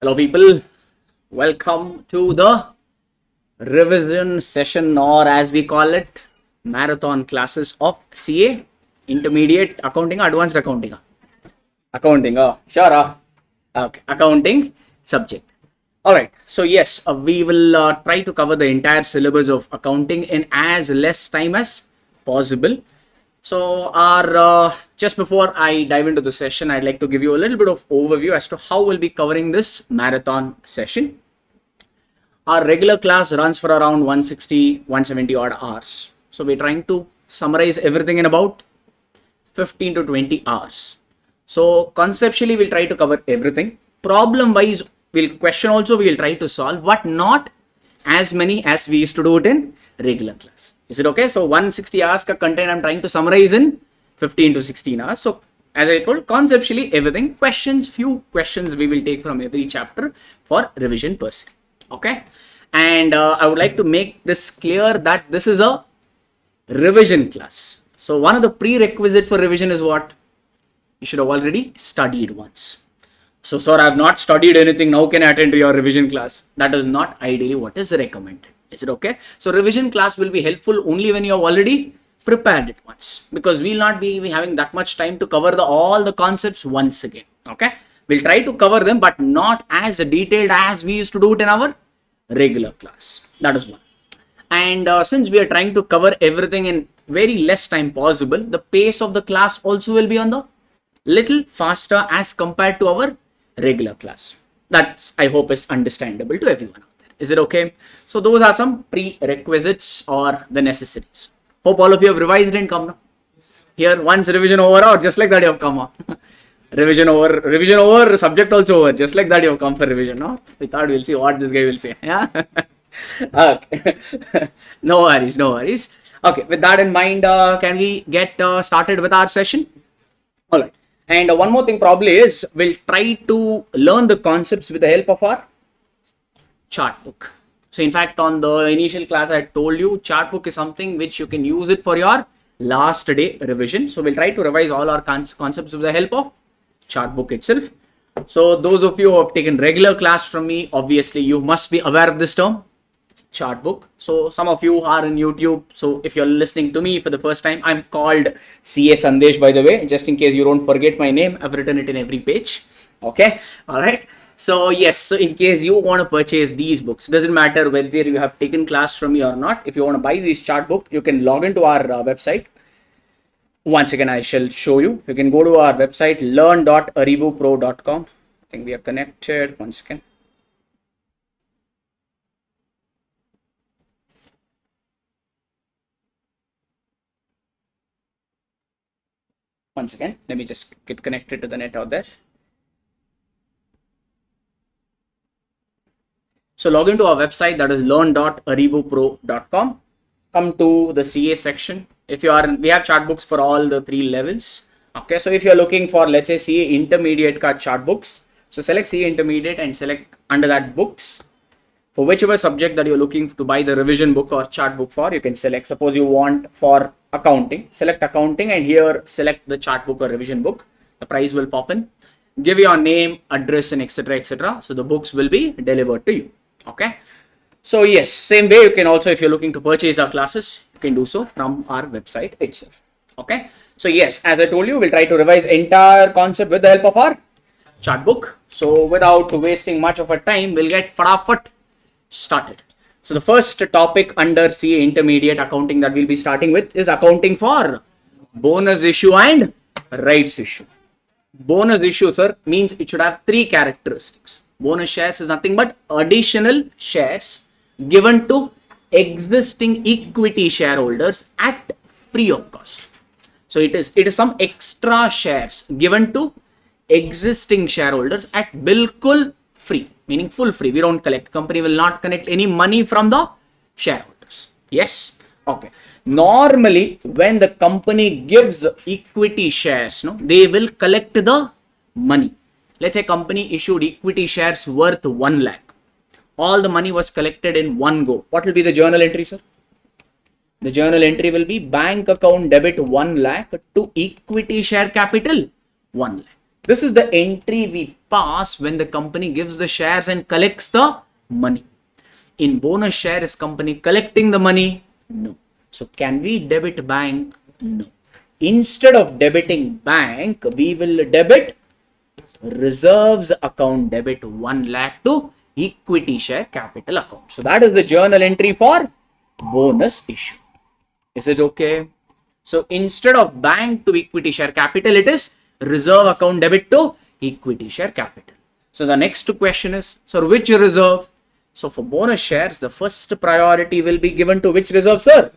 Hello people, welcome to the revision session, or as we call it, marathon classes of CA, intermediate accounting, advanced accounting. Accounting, sure. Okay, accounting subject. Alright, so yes, we will try to cover the entire syllabus of accounting in as less time as possible. So just before I dive into the session, I'd like to give you a little bit of overview as to how we'll be covering this marathon session. Our regular class runs for around 160, 170 odd hours. So we're trying to summarize everything in about 15 to 20 hours. So conceptually, we'll try to cover everything. Problem wise, we'll try to solve, but not as many as we used to do it in regular class. Is it okay? So 160 hours ka content I'm trying to summarize in 15 to 16 hours. So as I told, conceptually everything, few questions we will take from every chapter for revision per se. Okay. And I would like to make this clear that this is a revision class. So one of the prerequisite for revision is what? You should have already studied once. So sir, I have not studied anything, now can I attend to your revision class? That is not ideally what is recommended. Is it okay? So revision class will be helpful only when you have already prepared it once, because we'll not be having that much time to cover all the concepts once again. Okay, we'll try to cover them, but not as detailed as we used to do it in our regular class. That is one. And since we are trying to cover everything in very less time possible, the pace of the class also will be on the little faster as compared to our regular class. That I hope is understandable to everyone out there. Is it okay? So those are some prerequisites or the necessities. Hope all of you have revised and come now. Here, once revision over, or just like that you have come. Revision over, subject also over. Just like that you have come for revision. No? We thought we'll see what this guy will say. Yeah. Okay. No worries. Okay, with that in mind, can we get started with our session? All right. And one more thing probably is we'll try to learn the concepts with the help of our chart book. So in fact, on the initial class, I told you chart book is something which you can use it for your last day revision. So we'll try to revise all our concepts with the help of chart book itself. So those of you who have taken regular class from me, obviously you must be aware of this term, chart book. So some of you are in YouTube. So if you're listening to me for the first time, I'm called CA Sandesh, by the way, just in case you don't forget my name. I've written it in every page. Okay. All right. So yes, so in case you want to purchase these books, doesn't matter whether you have taken class from me or not. If you want to buy this chart book, you can log into our website. Once again, I shall show you. You can go to our website, learn.arivupro.com. I think we are connected. Once again. Once again, let me just get connected to the net out there. So log into our website, that is learn.arivupro.com. Come to the CA section. If you are, we have chart books for all the 3 levels. Okay, so if you're looking for, let's say, CA intermediate chart books, so select CA intermediate and select under that books. For whichever subject that you're looking to buy the revision book or chart book for, you can select. Suppose you want for accounting, select accounting, and here select the chart book or revision book. The price will pop in. Give your name, address, and etc. So the books will be delivered to you. Okay. So yes, same way you can also, if you're looking to purchase our classes, you can do so from our website itself. Okay. So yes, as I told you, we'll try to revise entire concept with the help of our chart book. So without wasting much of our time, we'll get fatafat started. So the first topic under CA intermediate accounting that we'll be starting with is accounting for bonus issue and rights issue. Bonus issue, sir, means it should have 3 characteristics. Bonus shares is nothing but additional shares given to existing equity shareholders at free of cost. So it is some extra shares given to existing shareholders at bilkul free, meaning full free. We don't collect. Company will not collect any money from the shareholders. Yes. Okay. Normally, when the company gives equity shares, they will collect the money. Let's say company issued equity shares worth 1 lakh. All the money was collected in one go. What will be the journal entry, sir? The journal entry will be bank account debit 1 lakh to equity share capital 1 lakh. This is the entry we pass when the company gives the shares and collects the money. In bonus share, is company collecting the money? No. So can we debit bank? No. Instead of debiting bank, we will debit reserves account, debit 1 lakh to equity share capital account. So that is the journal entry for bonus issue. Is it okay? So instead of bank to equity share capital, it is reserve account debit to equity share capital. So the next question is, so which reserve? So for bonus shares, the first priority will be given to which reserve, sir?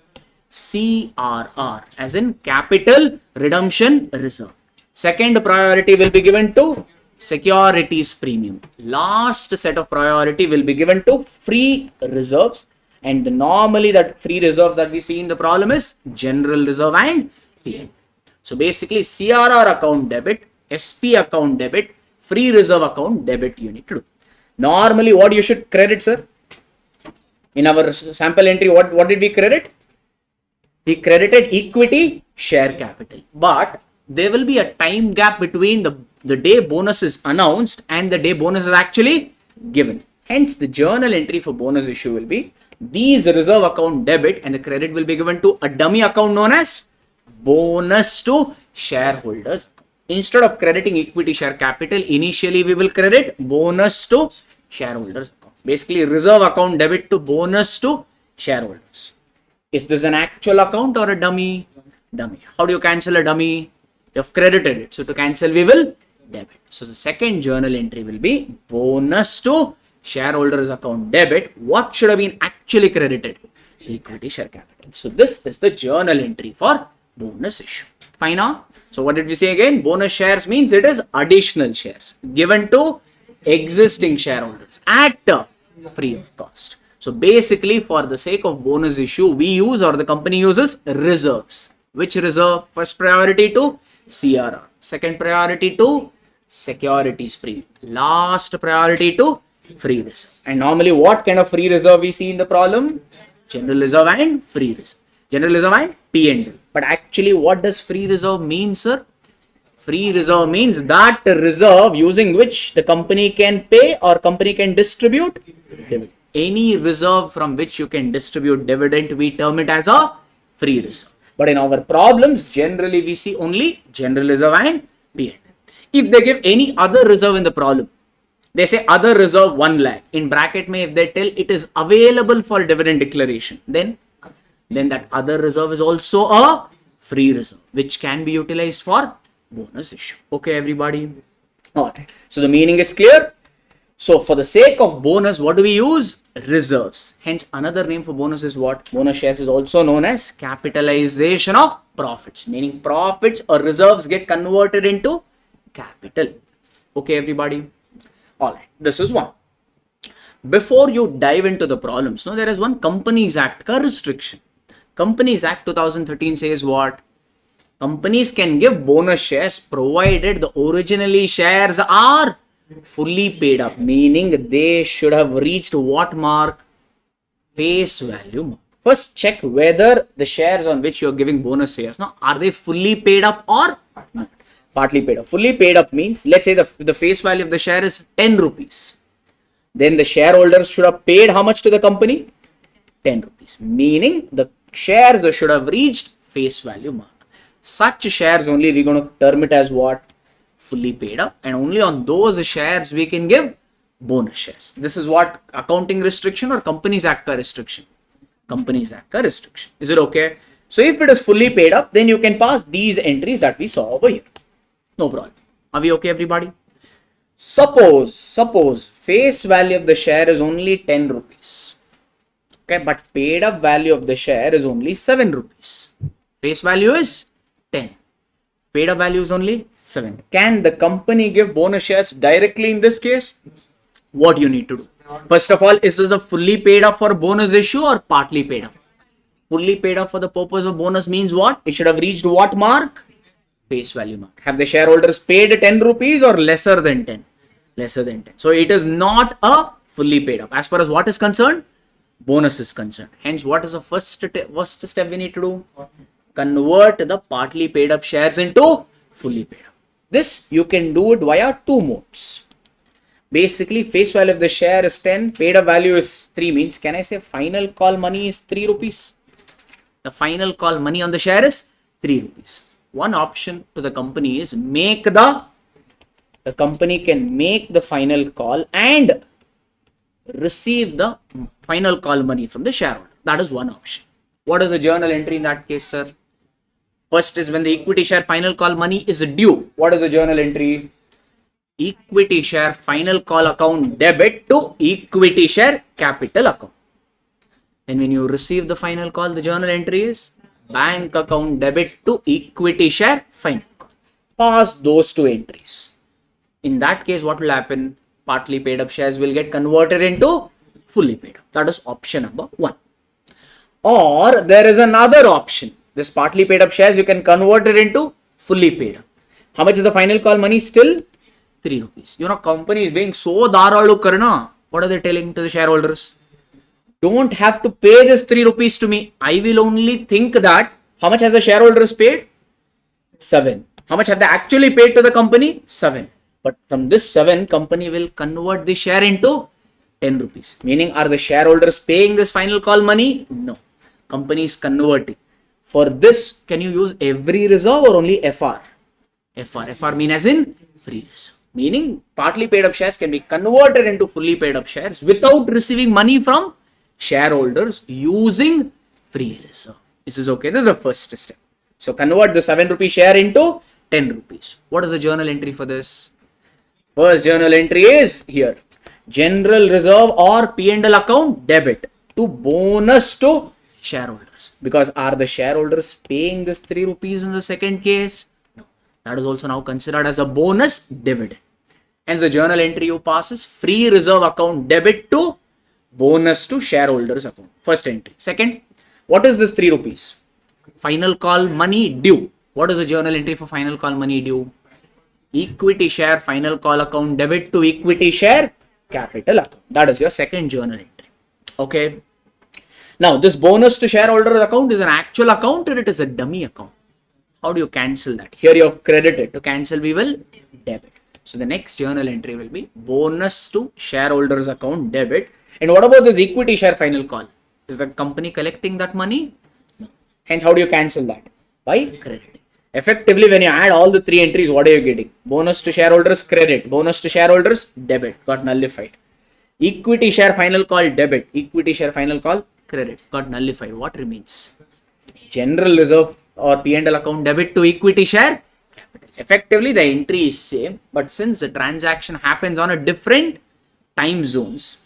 CRR, as in capital redemption reserve. Second priority will be given to securities premium. Last set of priority will be given to free reserves. And normally that free reserve that we see in the problem is general reserve and PM. So basically CRR account debit, SP account debit, free reserve account debit you need to do. Normally what you should credit, sir? In our sample entry, what did we credit? We credited equity share capital. But there will be a time gap between the day bonus is announced and the day bonus is actually given. Hence the journal entry for bonus issue will be these reserve account debit and the credit will be given to a dummy account known as bonus to shareholders. Instead of crediting equity share capital, initially we will credit bonus to shareholders account. Basically reserve account debit to bonus to shareholders. Is this an actual account or a dummy? Dummy. How do you cancel a dummy? You have credited it. So to cancel we will debit. So the second journal entry will be bonus to shareholders account debit. What should have been actually credited? Equity share capital. So this is the journal entry for bonus issue. Fine now? So what did we say again? Bonus shares means it is additional shares given to existing shareholders at free of cost. So basically for the sake of bonus issue, we use or the company uses reserves. Which reserve? First priority to CRR. Second priority to securities premium. Last priority to free reserve. And normally what kind of free reserve we see in the problem? General reserve and free reserve. General reserve and P&L. But actually what does free reserve mean, sir? Free reserve means that reserve using which the company can pay or company can distribute dividend. Any reserve from which you can distribute dividend, we term it as a free reserve. But in our problems, generally we see only general reserve and P&L. If they give any other reserve in the problem, they say other reserve 1 lakh. In bracket may if they tell it is available for dividend declaration, then that other reserve is also a free reserve which can be utilized for bonus issue. Okay, everybody. Alright. So the meaning is clear. So for the sake of bonus, what do we use? Reserves. Hence another name for bonus is what? Bonus shares is also known as capitalization of profits. Meaning profits or reserves get converted into capital. Okay, everybody. Alright. This is one. Before you dive into the problems, there is one Companies Act restriction. Companies Act 2013 says what? Companies can give bonus shares provided the originally shares are fully paid up, meaning they should have reached what mark? Face value mark. First check whether the shares on which you are giving bonus shares, now are they fully paid up or not? Partly paid up. Fully paid up means, let's say the face value of the share is 10 rupees. Then the shareholders should have paid how much to the company? 10 rupees. Meaning the shares should have reached face value mark. Such shares only we're going to term it as what? Fully paid up, and only on those shares we can give bonus shares. This is what accounting restriction or Companies Act restriction? Companies Act restriction. Is it okay? So if it is fully paid up, then you can pass these entries that we saw over here. No problem. Are we okay, everybody? Suppose face value of the share is only 10 rupees. Okay, but paid up value of the share is only 7 rupees. Face value is 10. Paid up value is only 7. Can the company give bonus shares directly in this case? What you need to do? First of all, is this a fully paid up for bonus issue or partly paid up? Fully paid up for the purpose of bonus means what? It should have reached what mark? Face value mark. Have the shareholders paid 10 rupees or lesser than 10? Lesser than 10. So it is not a fully paid up. As far as what is concerned? Bonus is concerned. Hence, what is the first step we need to do? Convert the partly paid up shares into fully paid up. This you can do it via two modes. Basically, face value of the share is 10, paid up value is 3, means can I say final call money is 3 rupees? The final call money on the share is 3 rupees. One option to the company is the company can make the final call and receive the final call money from the shareholder. That is one option. What is the journal entry in that case, sir? First is when the equity share final call money is due. What is the journal entry? Equity share final call account debit to equity share capital account. And when you receive the final call, the journal entry is bank account debit to equity share final call. Pass those two entries. In that case, what will happen? Partly paid up shares will get converted into fully paid up. That is option number 1. Or there is another option. This partly paid up shares, you can convert it into fully paid up. How much is the final call money still? 3 rupees. Company is being so daralu karna. What are they telling to the shareholders? Don't have to pay this 3 rupees to me. I will only think that how much has the shareholders paid? 7. How much have they actually paid to the company? 7. But from this 7, company will convert the share into 10 rupees. Meaning, are the shareholders paying this final call money? No. Company is converting. For this, can you use every reserve or only FR? FR mean as in free reserve. Meaning, partly paid up shares can be converted into fully paid up shares without receiving money from shareholders using free reserve. This is okay. This is the first step. So, convert the 7 rupee share into 10 rupees. What is the journal entry for this? First journal entry is here. General reserve or P&L account debit to bonus to shareholders. Because are the shareholders paying this 3 rupees in the second case? No. That is also now considered as a bonus dividend. Hence the journal entry you pass is free reserve account debit to bonus to shareholders account. First entry. Second, what is this 3 rupees? Final call money due. What is the journal entry for final call money due? Equity share final call account debit to equity share capital account. That is your second journal entry. Okay. Now, this bonus to shareholder account is an actual account or it is a dummy account? How do you cancel that? Here you have credited. To cancel, we will debit. So, the next journal entry will be bonus to shareholders account debit. And what about this equity share final call? Is the company collecting that money? No. Hence, how do you cancel that? By crediting. Effectively, when you add all the 3 entries, what are you getting? Bonus to shareholders, credit. Bonus to shareholders, debit. Got nullified. Equity share final call, debit. Equity share final call, credit. Got nullified. What remains? General reserve or P&L account debit to equity share capital. Effectively, the entry is same. But since the transaction happens on a different time zones,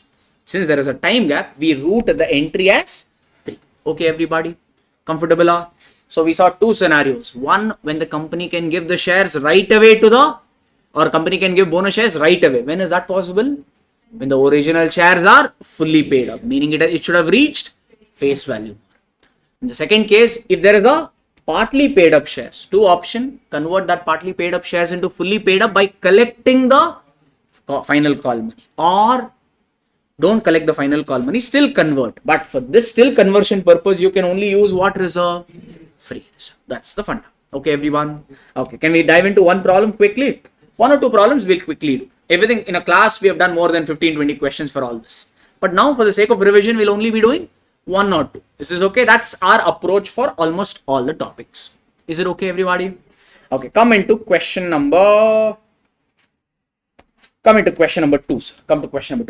since there is a time gap, we route the entry as 3. Okay, everybody? Comfortable? So we saw 2 scenarios. One, when the company can give the shares right away or company can give bonus shares right away. When is that possible? When the original shares are fully paid up, meaning it should have reached face value. In the second case, if there is a partly paid up shares, 2 options, convert that partly paid up shares into fully paid up by collecting the final call money, or don't collect the final call money, still convert. But for this still conversion purpose, you can only use what reserve? Free reserve. That's the funda. Okay, everyone. Okay, can we dive into one problem quickly? 1 or 2 problems we'll quickly do. Everything in a class, we have done more than 15-20 questions for all this. But now for the sake of revision, we'll only be doing 1 or 2. This is okay. That's our approach for almost all the topics. Is it okay, everybody? Okay, come into question number 2, sir. Come to question number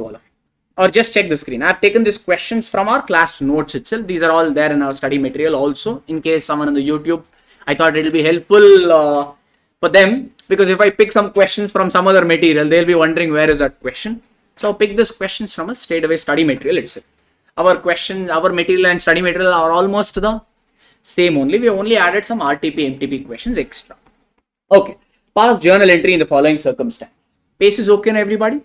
2, all of you. Or just check the screen. I've taken these questions from our class notes itself. These are all there in our study material also. In case someone on the YouTube, I thought it will be helpful for them. Because if I pick some questions from some other material, they'll be wondering where is that question. So I'll pick these questions from a straightaway study material itself. Our questions, our material and study material are almost the same only. We have only added some RTP, MTP questions extra. Okay. Pass journal entry in the following circumstance. Pace is okay, everybody?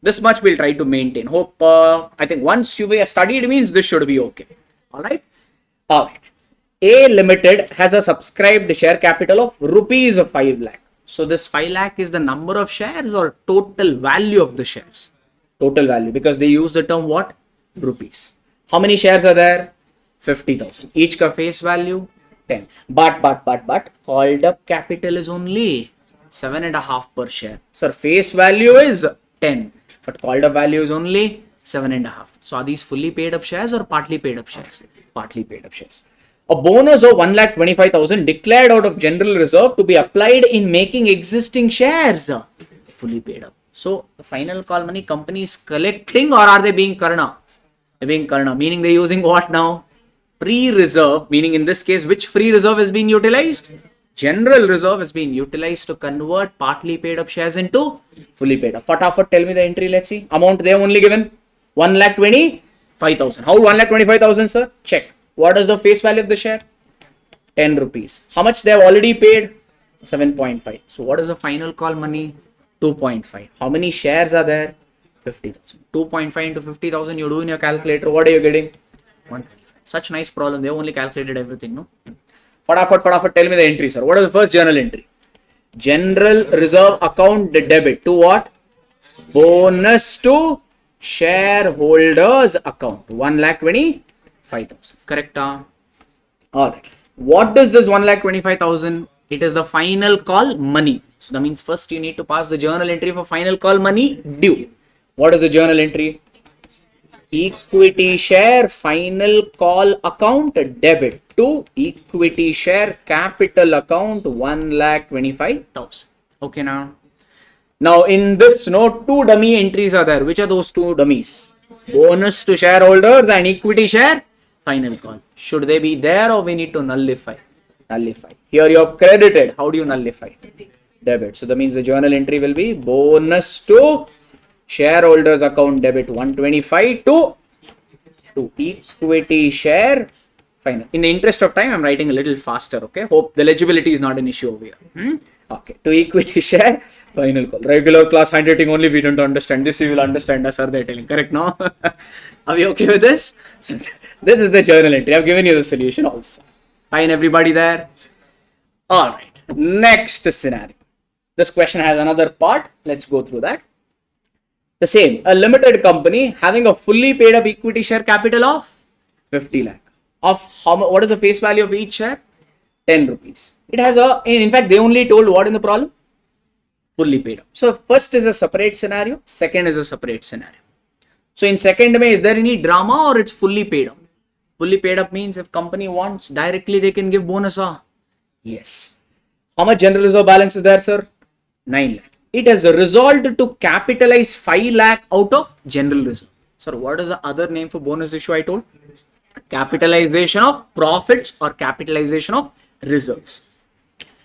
This much we'll try to maintain. Hope, I think once you have studied means this should be okay. Alright? Alright. A Limited has a subscribed share capital of rupees 5 lakh. So this 5 lakh is the number of shares or total value of the shares? Total value, because they use the term what? Rupees. How many shares are there? 50,000. Each ka face value 10. But called up capital is only 7.5 per share. Sir, face value is 10. But called up value is only 7.5. So are these fully paid up shares or partly paid up shares? Partly paid up shares. A bonus of 1,25,000 declared out of general reserve to be applied in making existing shares fully paid up. So the final call money company is collecting, or are they being karna? They're being karna, meaning they're using what now? Free reserve, meaning in this case, which free reserve has been utilized? General reserve has been utilized to convert partly paid up shares into fully paid up. Fatafat, tell me the entry, let's see. Amount they have only given 1,25,000. How 1,25,000, sir? Check. What is the face value of the share? 10 rupees. How much they have already paid? 7.5. So what is the final call money? 2.5. How many shares are there? 50,000. 2.5 into 50,000 you do in your calculator. What are you getting? 125. Such nice problem. They have only calculated everything, no? Fatafat, tell me the entry, sir. What is the first journal entry? General reserve account debit to what? Bonus to shareholders account. 1,25,000. Correct? Alright. What does this 1,25,000? It is the final call money. So that means first you need to pass the journal entry for final call money due. What is the journal entry? Equity share final call account debit to equity share capital account 1,25,000. Okay now. Now in this note, two dummy entries are there. Which are those two dummies? Bonus to shareholders and equity share final call. Should they be there or we need to nullify? Nullify. Here you have credited. How do you nullify? Debit. So that means the journal entry will be bonus to shareholders account debit 125 to equity share final. In the interest of time, I'm writing a little faster. Okay. Hope the legibility is not an issue over here. Okay. To equity share final call. Regular class handwriting only we don't understand. This you will understand as sir they're telling. Correct? No? Are we okay with this? So, this is the journal entry. I've given you the solution also. Fine, everybody there? Alright. Next scenario. This question has another part. Let's go through that. The same. A limited company having a fully paid up equity share capital of 50 lakh. Of how much? What is the face value of each share? 10 rupees. It has a, in fact, they only told what in the problem? Fully paid up. So first is a separate scenario. Second is a separate scenario. So in second way, is there any drama or it's fully paid up? Fully paid up means if company wants directly they can give bonus. Yes. How much general reserve balance is there, sir? 9 lakh. It has resolved to capitalize 5 lakh out of general reserve. Sir, what is the other name for bonus issue I told? Capitalization of profits or capitalization of reserves.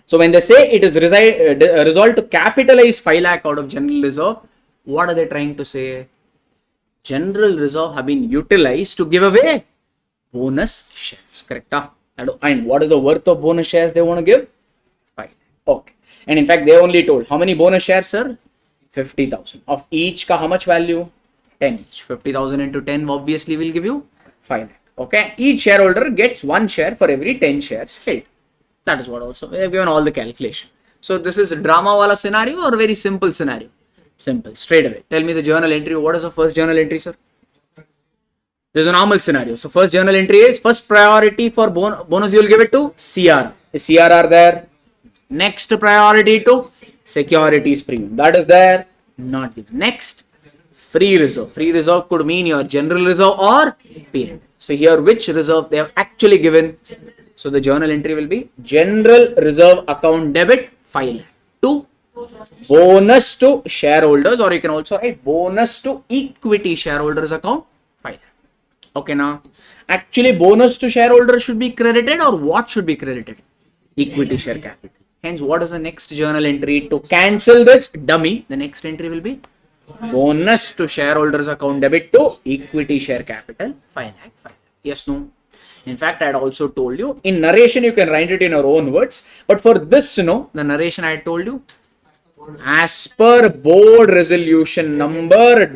So when they say it is resolved to capitalize 5 lakh out of general reserve, what are they trying to say? General reserve have been utilized to give away bonus shares. Correct? And what is the worth of bonus shares they want to give? 5 lakh. Okay. And in fact, they only told how many bonus shares, sir? 50,000. Of each ka how much value? 10 each. 50,000 into 10 obviously will give you 5 lakh. Okay. Each shareholder gets 1 share for every 10 shares held. That is what also we have given all the calculation. So this is a drama wala scenario or a very simple scenario? Simple. Straight away. Tell me the journal entry. What is the first journal entry, sir? This is a normal scenario. So first journal entry is first priority for bonus you will give it to CR. Is CRR there? Next priority to securities premium. That is there. Not given. Next, free reserve. Free reserve could mean your general reserve or paid. So here which reserve they have actually given? So the journal entry will be general reserve account debit 5 lakh to bonus to shareholders, or you can also write bonus to equity shareholders account 5 lakh. Okay, now actually bonus to shareholders should be credited, or what should be credited? Equity share capital. Hence, what is the next journal entry to cancel this dummy? The next entry will be bonus to shareholders account debit to equity share capital 5 lakh. 5 lakh. Yes, no? In fact, I had also told you in narration you can write it in your own words, but for this, no, the narration I had told you as per board resolution number ...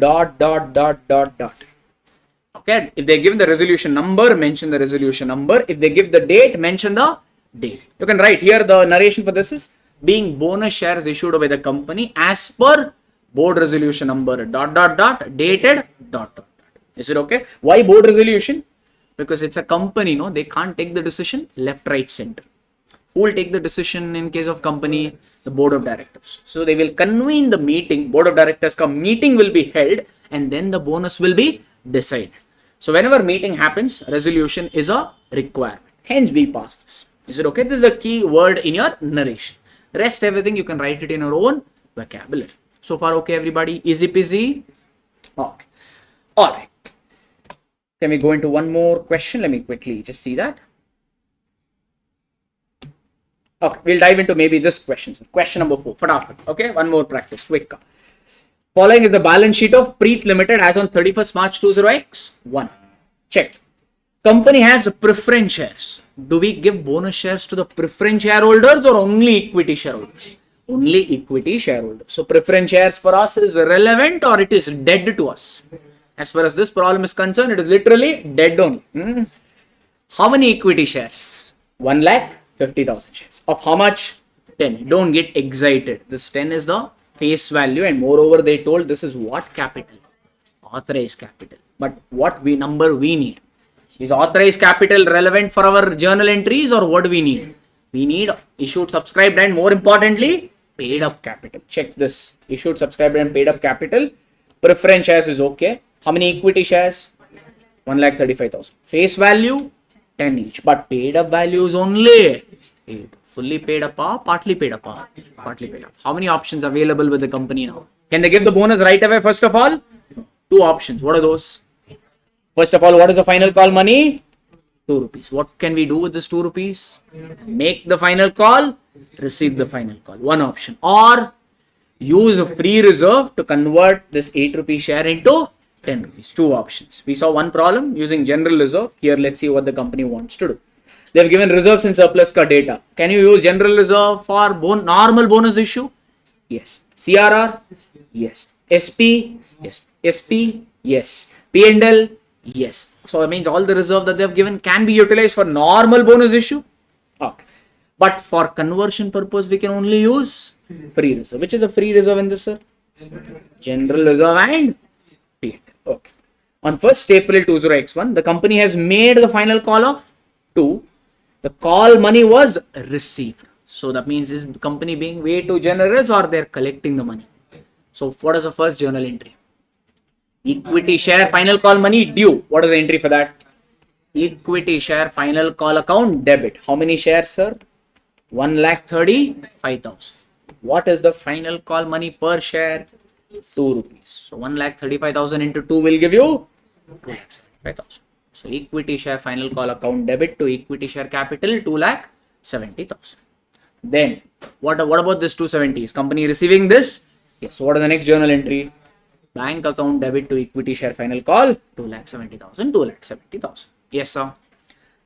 Okay, if they give the resolution number, mention the resolution number. If they give the date, mention the date. You can write here the narration for this is being bonus shares issued by the company as per board resolution number ... dated ... Is it okay? Why board resolution? Because it's a company, no, they can't take the decision left, right, center. Who will take the decision in case of company? The board of directors. So they will convene the meeting, board of directors meeting will be held, and then the bonus will be decided. So whenever meeting happens, resolution is a requirement. Hence we pass this. Is it okay? This is a key word in your narration. Rest everything you can write it in your own vocabulary. So far okay everybody? Easy peasy? Okay. Alright. Can we go into one more question? Let me quickly just see that. Okay, we'll dive into maybe this question. Question number 4. Okay, one more practice. Quick. Following is the balance sheet of Preet Limited as on 31st March 20x1. Check. Company has preference shares. Do we give bonus shares to the preference shareholders or only equity shareholders? Only equity shareholders. So preference shares for us is relevant or it is dead to us? As far as this problem is concerned, it is literally dead only. How many equity shares? 1,50,000 shares. Of how much? 10. Don't get excited. This 10 is the face value, and moreover they told this is what capital? Authorized capital. But what number we need? Is authorized capital relevant for our journal entries or what do we need? We need issued, subscribed and more importantly paid up capital. Check this. Issued, subscribed and paid up capital. Preference shares is okay. How many equity shares? 1,35,000. Face value 10 each, but paid up value is only 8. Fully paid up or partly paid up? Partly paid up. How many options available with the company now? Can they give the bonus right away? First of all, 2 options. What are those? First of all, what is the final call money? 2 rupees. What can we do with this 2 rupees? Make the final call, receive the final call. One option. Or use a free reserve to convert this 8 rupee share into 10 rupees. 2 options. We saw one problem using general reserve. Here, let's see what the company wants to do. They have given reserves and surplus ka data. Can you use general reserve for normal bonus issue? Yes. CRR? Yes. SP? Yes. SP? Yes. P&L? Yes. So that means all the reserve that they have given can be utilized for normal bonus issue. Okay. But for conversion purpose, we can only use free reserve. Which is a free reserve in this, sir? General reserve and P&L. Okay. On 1st April 20x1, the company has made the final call of 2. The call money was received. So that means is the company being way too generous or they're collecting the money. So what is the first journal entry? Equity share final call money due. What is the entry for that? Equity share final call account debit. How many shares, sir? 1,35,000. What is the final call money per share? 2 rupees. So 1,35,000 into 2 will give you 2,75,000. So equity share final call account debit to equity share capital 2,70,000. Then what about this 270? Is company receiving this? Yes. So what is the next journal entry? Bank account debit to equity share final call 2,70,000. 2,70,000. Yes, sir.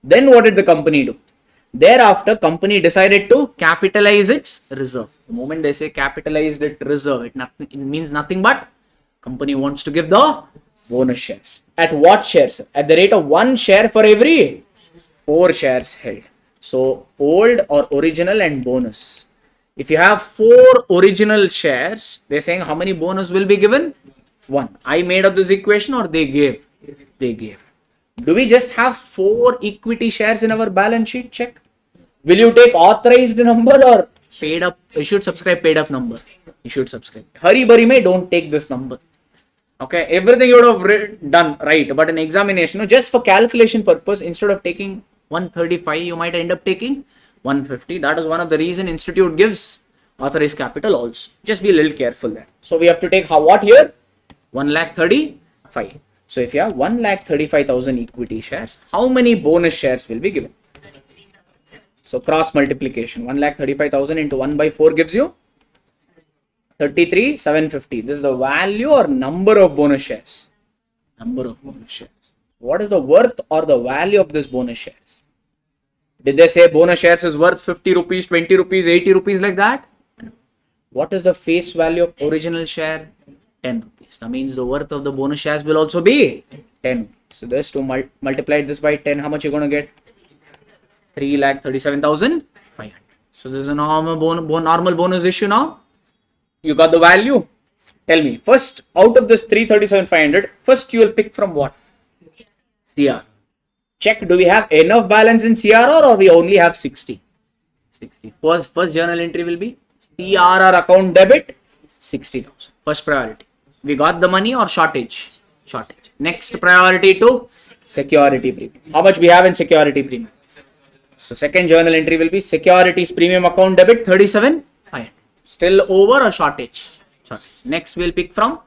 Then what did the company do? Thereafter, company decided to capitalize its reserve. The moment they say capitalized its reserve, it means nothing but company wants to give the bonus shares. At what shares? At the rate of 1 share for every 4 shares held. So old or original and bonus. If you have 4 original shares, they're saying how many bonus will be given? 1. I made up this equation or they gave? They gave. Do we just have 4 equity shares in our balance sheet? Check. Will you take authorized number or paid up? You should subscribe paid up number. You should subscribe. Hurry bari mein don't take this number. Okay, everything you would have done right, but in examination, just for calculation purpose, instead of taking 135, you might end up taking 150. That is one of the reason institute gives authorized capital also. Just be a little careful there. So we have to take what here? 1,35,000. So if you have 1,35,000 equity shares, how many bonus shares will be given? So cross multiplication. 1,35,000 into 1 by 4 gives you 33,750. This is the value or number of bonus shares. Number of bonus shares. What is the worth or the value of this bonus shares? Did they say bonus shares is worth 50 rupees, 20 rupees, 80 rupees like that? No. What is the face value of original share? 10 rupees. That means the worth of the bonus shares will also be 10. So this to multiply this by 10, how much you're going to get? 3,37,500. So this is a normal bonus issue now. You got the value. Tell me, first out of this 337,500, first you will pick from what? CR. Check, do we have enough balance in CRR or we only have 60? 60. First journal entry will be CRR account debit 60,000. First priority. We got the money or shortage? Shortage. Next priority to security premium. How much we have in security premium? So second journal entry will be securities premium account debit 37,500. Still over or shortage? Shortage. Next we'll pick from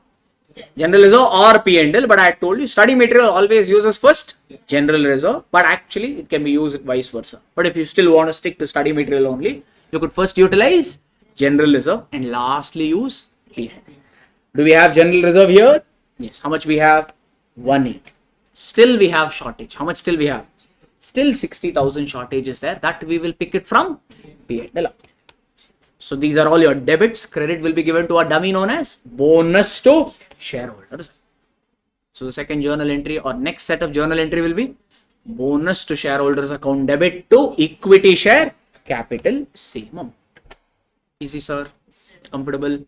general reserve or P&L, but I told you study material always uses first general reserve, but actually it can be used vice versa. But if you still want to stick to study material only, you could first utilize general reserve and lastly use P&L. Do we have general reserve here? Yes. How much we have? 180. Still we have shortage. How much still we have? Still 60,000 shortage is there. That we will pick it from P&L. So these are all your debits. Credit will be given to a dummy known as bonus to shareholders. So the second journal entry or next set of journal entry will be bonus to shareholders account debit to equity share capital same amount. Easy, sir. Comfortable.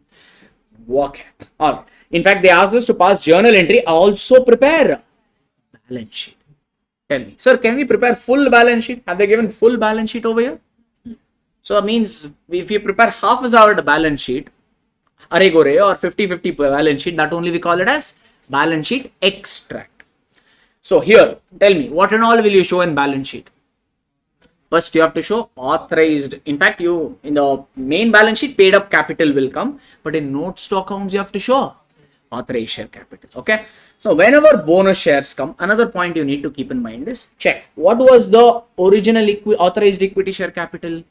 Work. All. In fact, they asked us to pass journal entry. Also prepare balance sheet. Tell me, sir, can we prepare full balance sheet? Have they given full balance sheet over here? So that means if you prepare half as our balance sheet, or 50-50 balance sheet, that only we call it as balance sheet extract. So here, tell me, what and all will you show in balance sheet? First, you have to show authorized. In fact, you in the main balance sheet, paid up capital will come, but in notes to accounts, you have to show authorized share capital. Okay. So whenever bonus shares come, another point you need to keep in mind is check what was the original authorized equity share capital.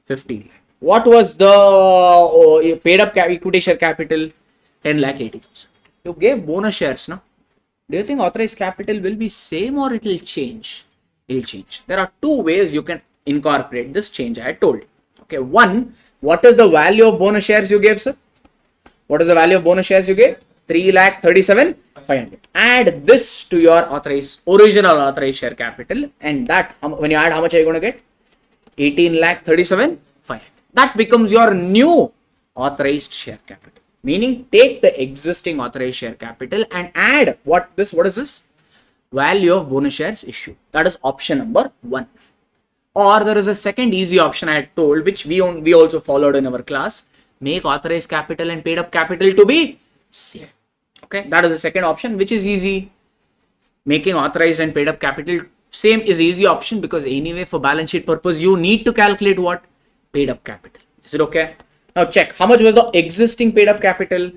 15 lakh. What was the paid up equity share capital? 10 lakh 80,000. You gave bonus shares now. Do you think authorized capital will be same or it will change? It will change. There are two ways you can incorporate this change I had told you. Okay, one, what is the value of bonus shares you gave, sir? What is the value of bonus shares you gave? 3,37,500. Add this to your original authorized share capital, and that when you add, how much are you going to get? 18,37,500. That becomes your new authorized share capital. Meaning, take the existing authorized share capital and add what is this? Value of bonus shares issued. That is option number 1. Or there is a second easy option I had told, which we also followed in our class. Make authorized capital and paid up capital to be same. Okay, that is the second option, which is easy. Making authorized and paid up capital same is easy option because anyway for balance sheet purpose you need to calculate what? Paid up capital. Is it okay? Now check how much was the existing paid up capital?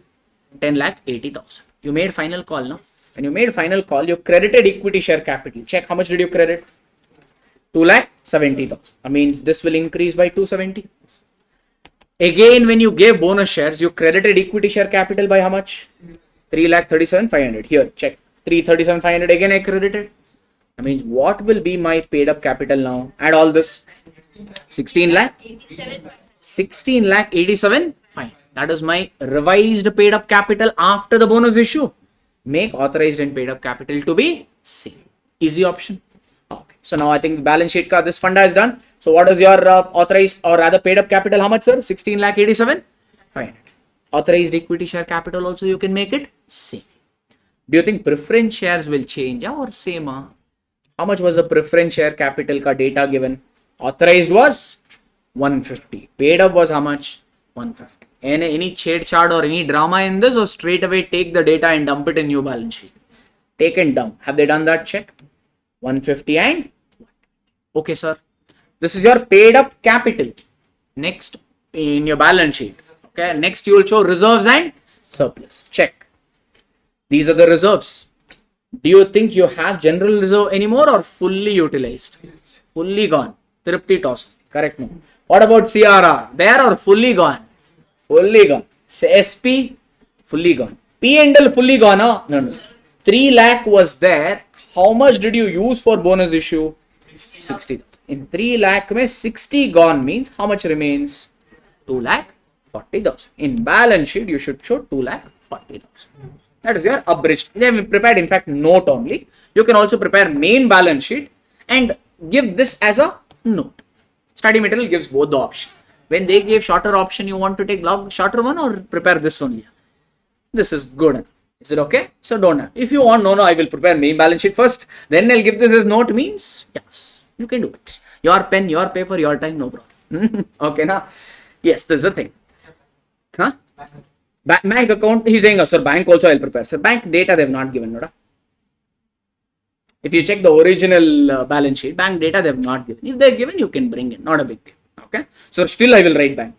10,80,000. You made final call now. When you made final call, you credited equity share capital. Check how much did you credit? 2,70,000. That means this will increase by 270. Again, when you gave bonus shares, you credited equity share capital by how much? 3,37,500. Here, check. 3,37,500 again I credited. That means what will be my paid up capital now? Add all this. 16 lakh? 16,87,500. That is my revised paid up capital after the bonus issue. Make authorized and paid up capital to be same. Easy option. Okay. So now I think balance sheet this funda is done. So what is your authorized or rather paid up capital? How much, sir? 16,87,500. Authorized equity share capital also you can make it same. Do you think preference shares will change or same? How much was the preference share capital ka data given? Authorized was 150. Paid up was how much? 150. Any chart or any drama in this, or straight away take the data and dump it in new balance sheet? Take and dump. Have they done that? Check. 150 and okay, sir. This is your paid up capital. Next in your balance sheet. Okay. Next you will show reserves and surplus. Check. These are the reserves. Do you think you have general reserve anymore or fully utilized? Fully gone. Tripti toss. Correct me. What about CRR? There or fully gone? Fully gone. Say SP, fully gone. P&L fully gone. No. 3 lakh was there. How much did you use for bonus issue? 60. In 3 lakh, 60 gone means how much remains? 2,40,000. In balance sheet, you should show 2,40,000. That is your abridged. They have prepared, in fact, note only. You can also prepare main balance sheet and give this as a note. Study material gives both the option. When they gave shorter option, you want to take shorter one or prepare this only. This is good enough. Is it okay? So don't have. If you want, no, I will prepare main balance sheet first. Then I'll give this as note means, yes, you can do it. Your pen, your paper, your time, no problem. Okay, now, yes, this is the thing. Huh? Bank account, he's saying, sir, bank also I'll prepare. Sir, bank data they've not given, no? If you check the original balance sheet, bank data they've not given. If they're given, you can bring in, not a big deal. Okay, so still I will write bank.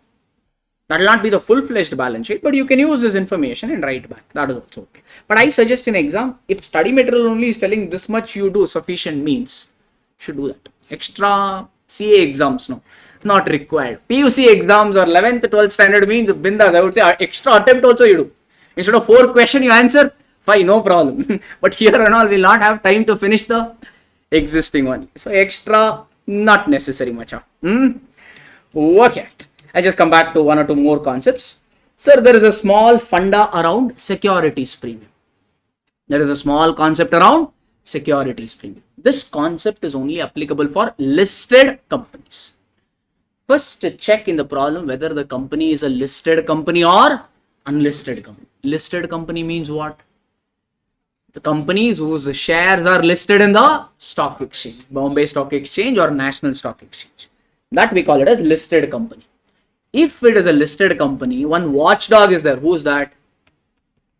That will not be the full-fledged balance sheet, but you can use this information and write back. That is also okay. But I suggest in exam, if study material only is telling this much you do sufficient means, should do that. Extra CA exams, no, not required. PUC exams or 11th, 12th standard means bindas. I would say extra attempt also you do. Instead of 4 questions you answer, fine, no problem. But here and all, we'll not have time to finish the existing one. So extra, not necessary much. Okay. I just come back to one or two more concepts. Sir, there is a small funda around securities premium. There is a small concept around securities premium. This concept is only applicable for listed companies. First, check in the problem whether the company is a listed company or unlisted company. Listed company means what? The companies whose shares are listed in the stock exchange, Bombay Stock Exchange or National Stock Exchange. That we call it as listed company. If it is a listed company, one watchdog is there. Who's that?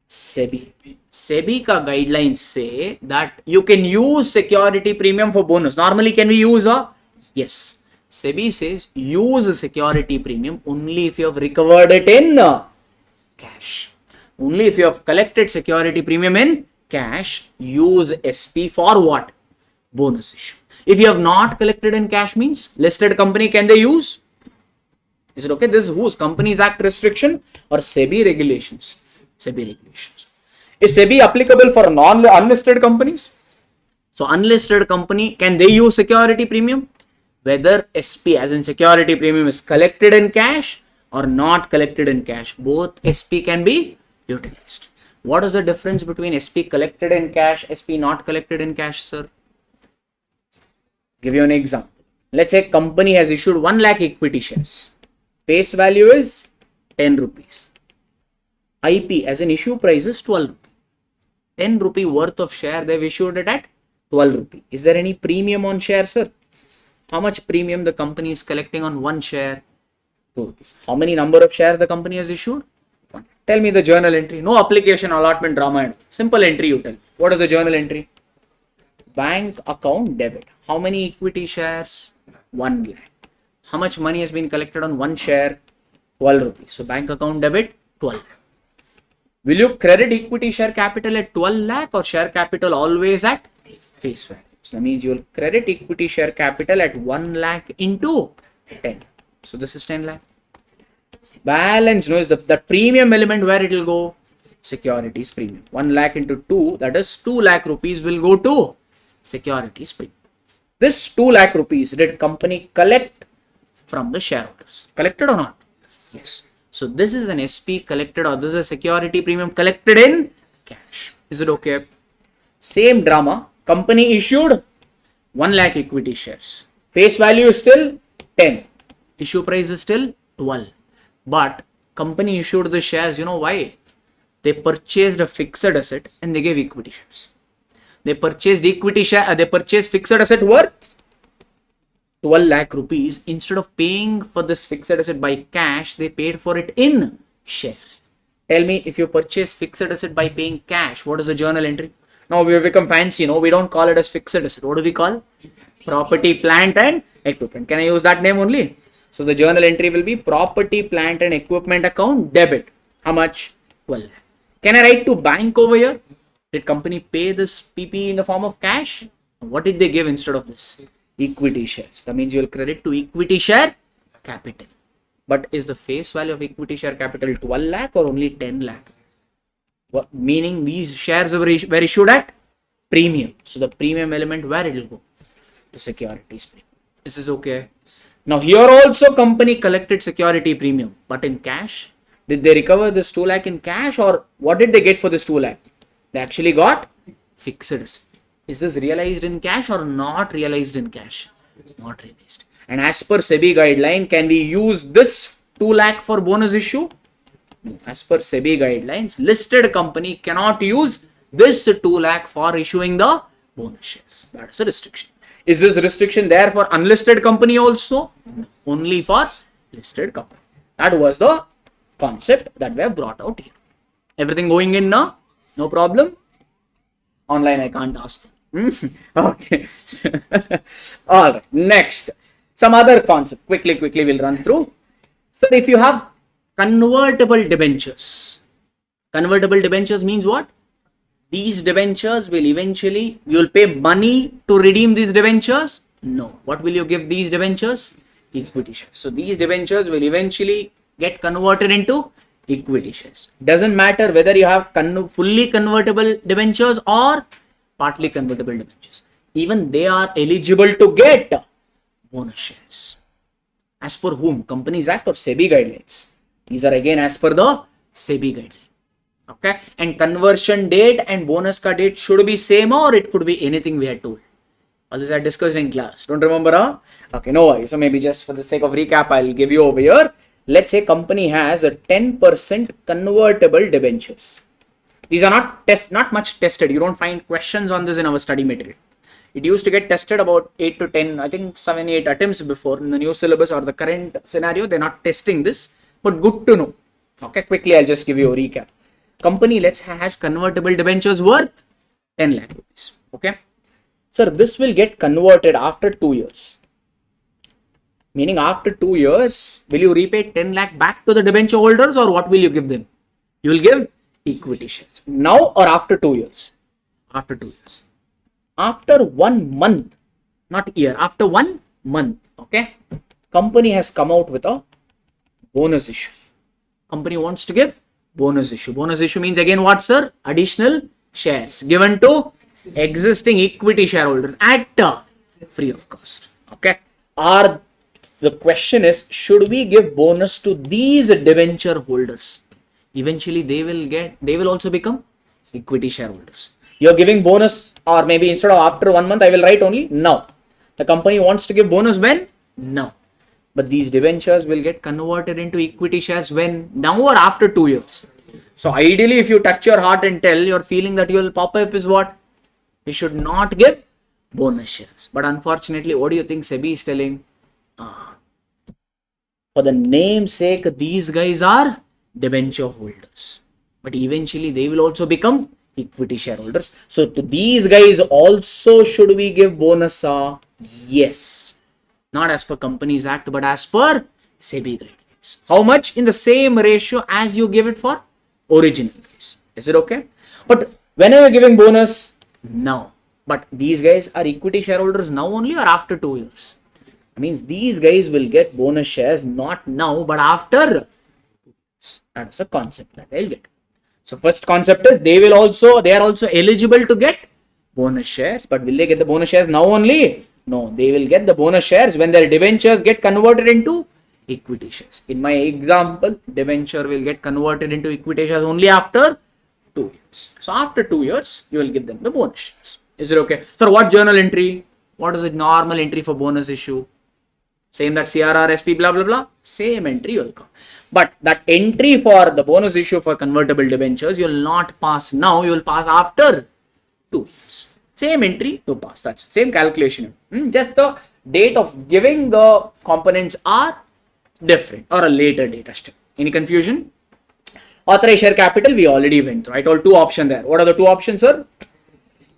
SEBI. SEBI ka guidelines say that you can use security premium for bonus. Normally, can we use a? Yes. SEBI says use a security premium only if you have recovered it in cash. Only if you have collected security premium in cash, use SP for what? Bonus issue. If you have not collected in cash means listed company, can they use? Is it okay? This is whose? Companies Act restriction or SEBI regulations? SEBI regulations. Is SEBI applicable for unlisted companies? So unlisted company, can they use security premium? Whether SP as in security premium is collected in cash or not collected in cash, both SP can be utilized. What is the difference between SP collected in cash, SP not collected in cash, sir? Give you an example. Let's say company has issued 1 lakh equity shares. Face value is 10 rupees. IP as an issue price is 12 rupees. 10 rupee worth of share they've issued it at 12 rupees. Is there any premium on share, sir? How much premium the company is collecting on one share? 2 rupees. How many number of shares the company has issued? 1. Tell me the journal entry. No application, allotment, drama. Simple entry you tell. What is the journal entry? Bank account debit. How many equity shares? 1 lakh. How much money has been collected on one share? 12 rupees. So bank account debit 12 lakh. Will you credit equity share capital at 12 lakh or share capital always at face value? So that means you will credit equity share capital at 1 lakh into 10. So this is 10 lakh. Balance, no, is the premium element where it will go? Securities premium. 1 lakh into 2, that is 2 lakh rupees will go to securities premium. This 2 lakh rupees did company collect from the shareholders? Collected or not? Yes. So this is an SP collected or this is a security premium collected in cash. Is it okay? Same drama. Company issued 1 lakh equity shares. Face value is still 10. Issue price is still 12. But company issued the shares. You know why? They purchased a fixed asset and they gave equity shares. They purchased equity share. They purchased fixed asset worth 12 lakh rupees. Instead of paying for this fixed asset by cash, they paid for it in shares. Tell me, if you purchase fixed asset by paying cash, what is the journal entry? Now we have become fancy. No, we don't call it as fixed asset. What do we call? Property, plant and equipment. Can I use that name only? So the journal entry will be property, plant and equipment account debit. How much? 12 lakh. Can I write to bank over here? Did company pay this PP in the form of cash? What did they give instead of this? Equity shares. That means you will credit to equity share capital. But is the face value of equity share capital 12 lakh or only 10 lakh? What, meaning these shares were issued at premium. So the premium element, where it will go? To securities premium. This is okay. Now here also company collected security premium, but in cash. Did they recover this 2 lakh in cash or what did they get for this 2 lakh? They actually got fixed asset. Is this realized in cash or not realized in cash? Not realized. And as per SEBI guideline, can we use this 2 lakh for bonus issue? No. As per SEBI guidelines, listed company cannot use this 2 lakh for issuing the bonus shares. That is a restriction. Is this restriction there for unlisted company also? No. Only for listed company. That was the concept that we have brought out here. Everything going in now? No problem? Online I can't ask. Okay. All right. Next. Some other concept. Quickly we'll run through. So if you have convertible debentures. Convertible debentures means what? These debentures will eventually, you'll pay money to redeem these debentures? No. What will you give these debentures? Equity shares. So these debentures will eventually get converted into equity shares. Doesn't matter whether you have fully convertible debentures or partly convertible debentures. Even they are eligible to get bonus shares. As per whom? Companies Act or SEBI guidelines. These are again as per the SEBI guideline. Okay. And conversion date and bonus ka date should be same or it could be anything we had told. All this I discussed in class. Don't remember? Huh? Okay, no worries. So maybe just for the sake of recap, I'll give you over here. Let's say company has a 10% convertible debentures. These are not much tested. You don't find questions on this in our study material. It used to get tested about 8 to 10, I think 7, 8 attempts before in the new syllabus or the current scenario. They're not testing this, but good to know. Okay, quickly I'll just give you a recap. Company, has convertible debentures worth 10 lakh rupees. Okay. Sir, this will get converted after 2 years. Meaning after 2 years, will you repay 10 lakh back to the debenture holders or what will you give them? You will give equity shares. Now or after 2 years? After 2 years. After 1 month, not year, after 1 month, okay, company has come out with a bonus issue. Company wants to give bonus issue. Bonus issue means again what, sir? Additional shares given to existing equity shareholders at free of cost. Okay. The question is, should we give bonus to these debenture holders? Eventually they will also become equity shareholders. You're giving bonus, or maybe instead of after 1 month, I will write only now. The company wants to give bonus when? Now. But these debentures will get converted into equity shares when? Now or after 2 years. So ideally, if you touch your heart and tell, your feeling that you will pop up is what? We should not give bonus shares. But unfortunately, what do you think SEBI is telling? For the name's sake, these guys are debenture holders. But eventually, they will also become equity shareholders. So to these guys also should we give bonus? Yes. Not as per Companies Act, but as per SEBI guidelines. How much? In the same ratio as you give it for original guys. Is it okay? But when are you giving bonus? Now. But these guys are equity shareholders now only or after 2 years? That means these guys will get bonus shares not now but after 2 years. That's a concept that they'll get. So first concept is they are also eligible to get bonus shares. But will they get the bonus shares now only? No, they will get the bonus shares when their debentures get converted into equity shares. In my example, debenture will get converted into equity shares only after 2 years. So after 2 years, you will give them the bonus shares. Is it okay? So what journal entry? What is the normal entry for bonus issue? Same that CRR, SP, blah, blah, blah. Same entry will come. But that entry for the bonus issue for convertible debentures, you will not pass now. You will pass after 2 years. Same entry to pass. That's same calculation. Just the date of giving the components are different or a later date. Any confusion? Authorized share capital, we already went through. I told 2 options there. What are the 2 options, sir?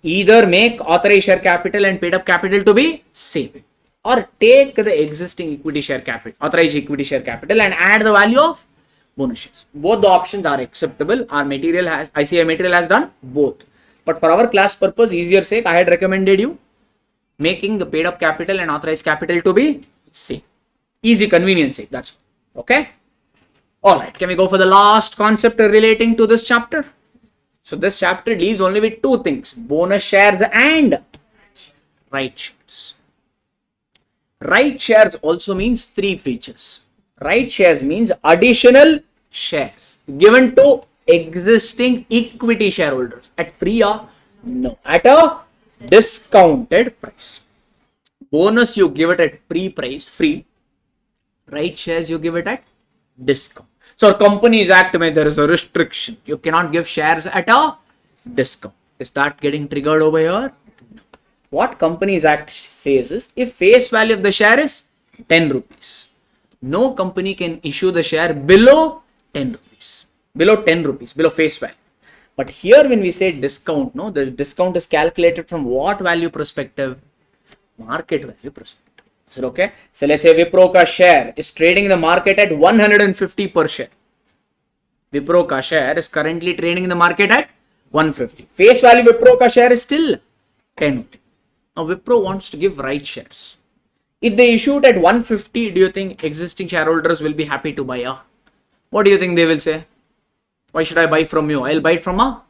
Either make authorized share capital and paid up capital to be same, or take the existing equity share capital, authorized equity share capital, and add the value of bonus shares. Both the options are acceptable. Our material ICI material has done both. But for our class purpose, easier sake, I had recommended you making the paid up capital and authorized capital to be same. Easy convenience sake. That's okay. All right. Can we go for the last concept relating to this chapter? So this chapter leaves only with 2 things: bonus shares and right shares. Right shares also means 3 features. Right shares means additional shares given to existing equity shareholders at free or no, at a discounted price. Bonus you give it at free price, free. Right shares you give it at discount. So Companies Act mein there is a restriction. You cannot give shares at a discount. Is that getting triggered over here? No. what Companies Act says is, if face value of the share is 10 rupees, no company can issue the share below 10 rupees, below face value. But here when we say discount, no, the discount is calculated from what value perspective? Market value perspective. Is it okay? So let's say Wipro ka share is trading in the market at 150 per share. Wipro ka share is currently trading in the market at 150. Face value Wipro ka share is still 10. Now Wipro wants to give right shares. If they issue it at 150, do you think existing shareholders will be happy to buy? What do you think they will say? Why should I buy from you? I'll buy it from a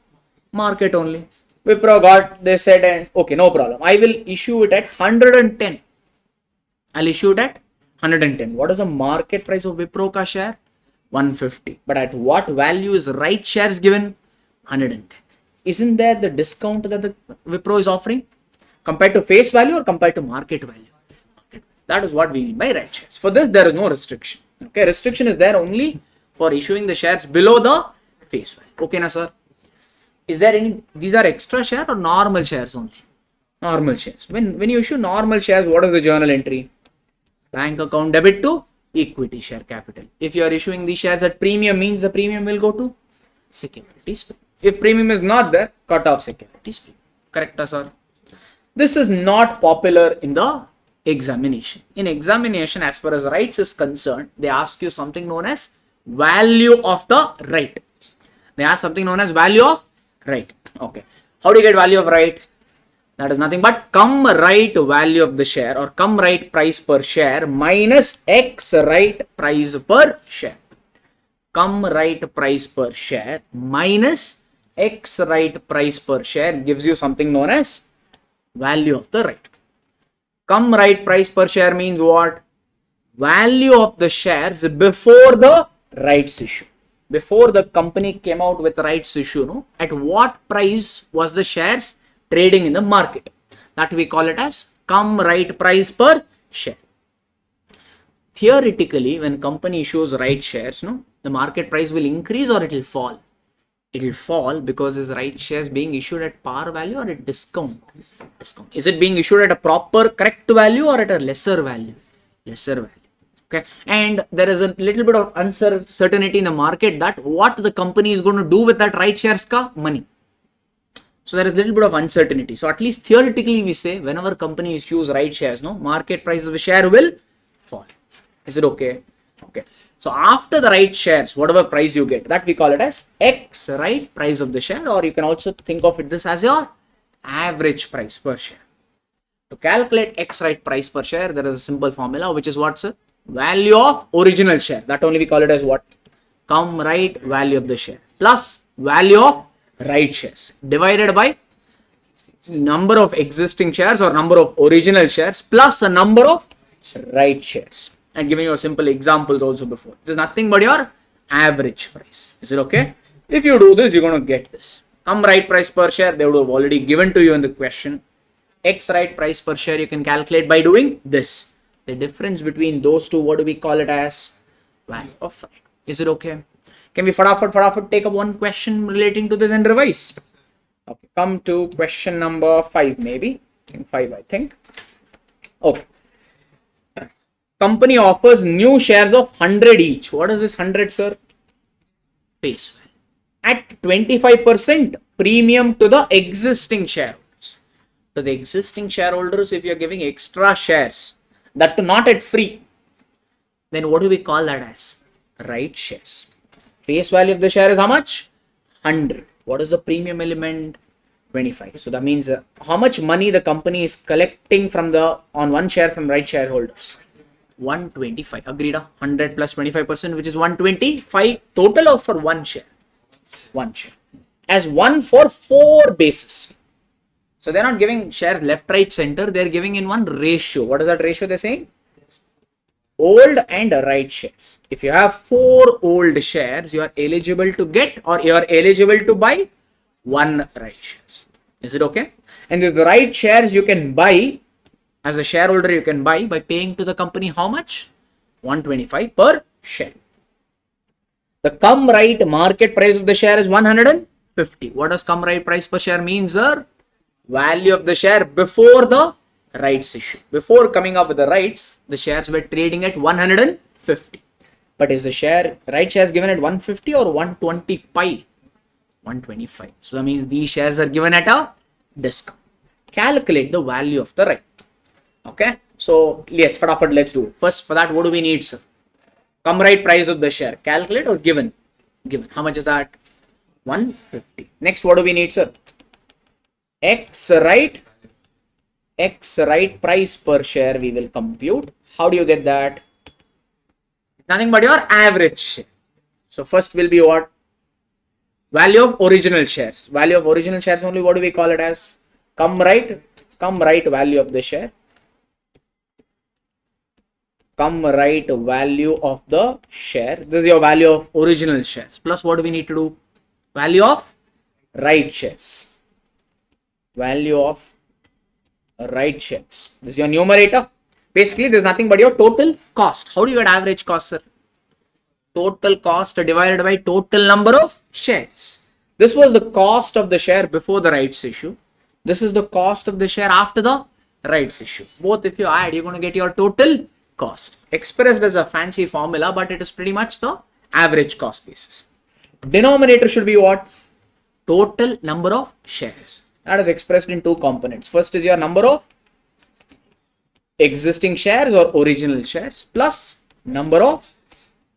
market only. Wipro they said, okay, no problem. I will issue it at 110. I'll issue it at 110. What is the market price of Wipro ka share? 150. But at what value is right shares given? 110. Isn't there the discount that the Wipro is offering? Compared to face value or compared to market value? That is what we mean by right shares. For this, there is no restriction. Okay, restriction is there only for issuing the shares below the face value. Okay, na sir? Is there any, these are extra share or normal shares only? Normal shares. When you issue normal shares, what is the journal entry? Bank account debit to equity share capital. If you are issuing these shares at premium, means the premium will go to securities. If premium is not there, cut off securities. Correct, sir? This is not popular in the examination. In examination, as far as rights is concerned, they ask you something known as value of the right. They ask something known as value of right. Okay. How do you get value of right? That is nothing but cum right value of the share or cum right price per share minus X right price per share. Cum right price per share minus X right price per share gives you something known as value of the right. Cum right price per share means what? Value of the shares before the rights issue. Before the company came out with rights issue, no? At what price was the shares trading in the market? That we call it as cum right price per share. Theoretically, when company issues right shares, no, the market price will increase or it will fall. It will fall because his right shares being issued at par value or at discount. Is it being issued at a proper correct value or at a lesser value? Lesser value. Okay. And there is a little bit of uncertainty in the market that what the company is going to do with that right shares ka money. So there is a little bit of uncertainty. So at least theoretically we say whenever company issues right shares, no, market price of the share will fall. Is it okay? Okay. So after the right shares, whatever price you get, that we call it as X right price of the share, or you can also think of it this as your average price per share. To calculate X right price per share, there is a simple formula which is what's it? Value of original share. That only we call it as what? Cum right value of the share plus value of right shares divided by number of existing shares or number of original shares plus a number of right shares. And giving you a simple examples also before. This is nothing but your average price. Is it okay? If you do this, you're going to get this. Cum right price per share, they would have already given to you in the question. X right price per share, you can calculate by doing this. The difference between those two, what do we call it as? Value of right. Is it okay? Can we fatafat take up one question relating to this and revise? Okay, come to question number 5 maybe. 5 I think. Okay. Company offers new shares of 100 each. What is this 100, sir? Face value. At 25% premium to the existing shareholders. To the existing shareholders, if you are giving extra shares, that not at free, then what do we call that as? Right shares. Face value of the share is how much? 100. What is the premium element? 25. So that means how much money the company is collecting from the on one share from right shareholders? 125. Agreed? 100 plus 25%, which is 125 total or for one share? One share. As one for 4 bases. So they're not giving shares left, right, center. They're giving in one ratio. What is that ratio they're saying? Old and right shares. If you have 4 old shares, you are eligible to get or you are eligible to buy 1 right shares. Is it okay? And the right shares you can buy as a shareholder, you can buy by paying to the company how much? 125 per share. The cum right market price of the share is 150. What does cum right price per share mean, sir? value of the share before the rights issue. Before coming up with the rights, the shares were trading at 150. But is the right shares given at 150 or 125? 125. So that means these shares are given at a discount. Calculate the value of the right. Okay. So yes, let's do it. First, for that, what do we need, sir? Come right price of the share. Calculate or given? Given. How much is that? 150. Next, what do we need, sir? X right price per share we will compute. How do you get that? Nothing but your average share. So first will be what? Value of original shares. Value of original shares only, what do we call it as? Come right value of the share. Come right value of the share. This is your value of original shares. Plus what do we need to do? Value of right shares. Value of right shares. This is your numerator. Basically, there's nothing but your total cost. How do you get average cost, sir? Total cost divided by total number of shares. This was the cost of the share before the rights issue. This is the cost of the share after the rights issue. Both if you add, you're going to get your total cost. Expressed as a fancy formula, but it is pretty much the average cost basis. Denominator should be what? Total number of shares. That is expressed in two components. First is your number of existing shares or original shares plus number of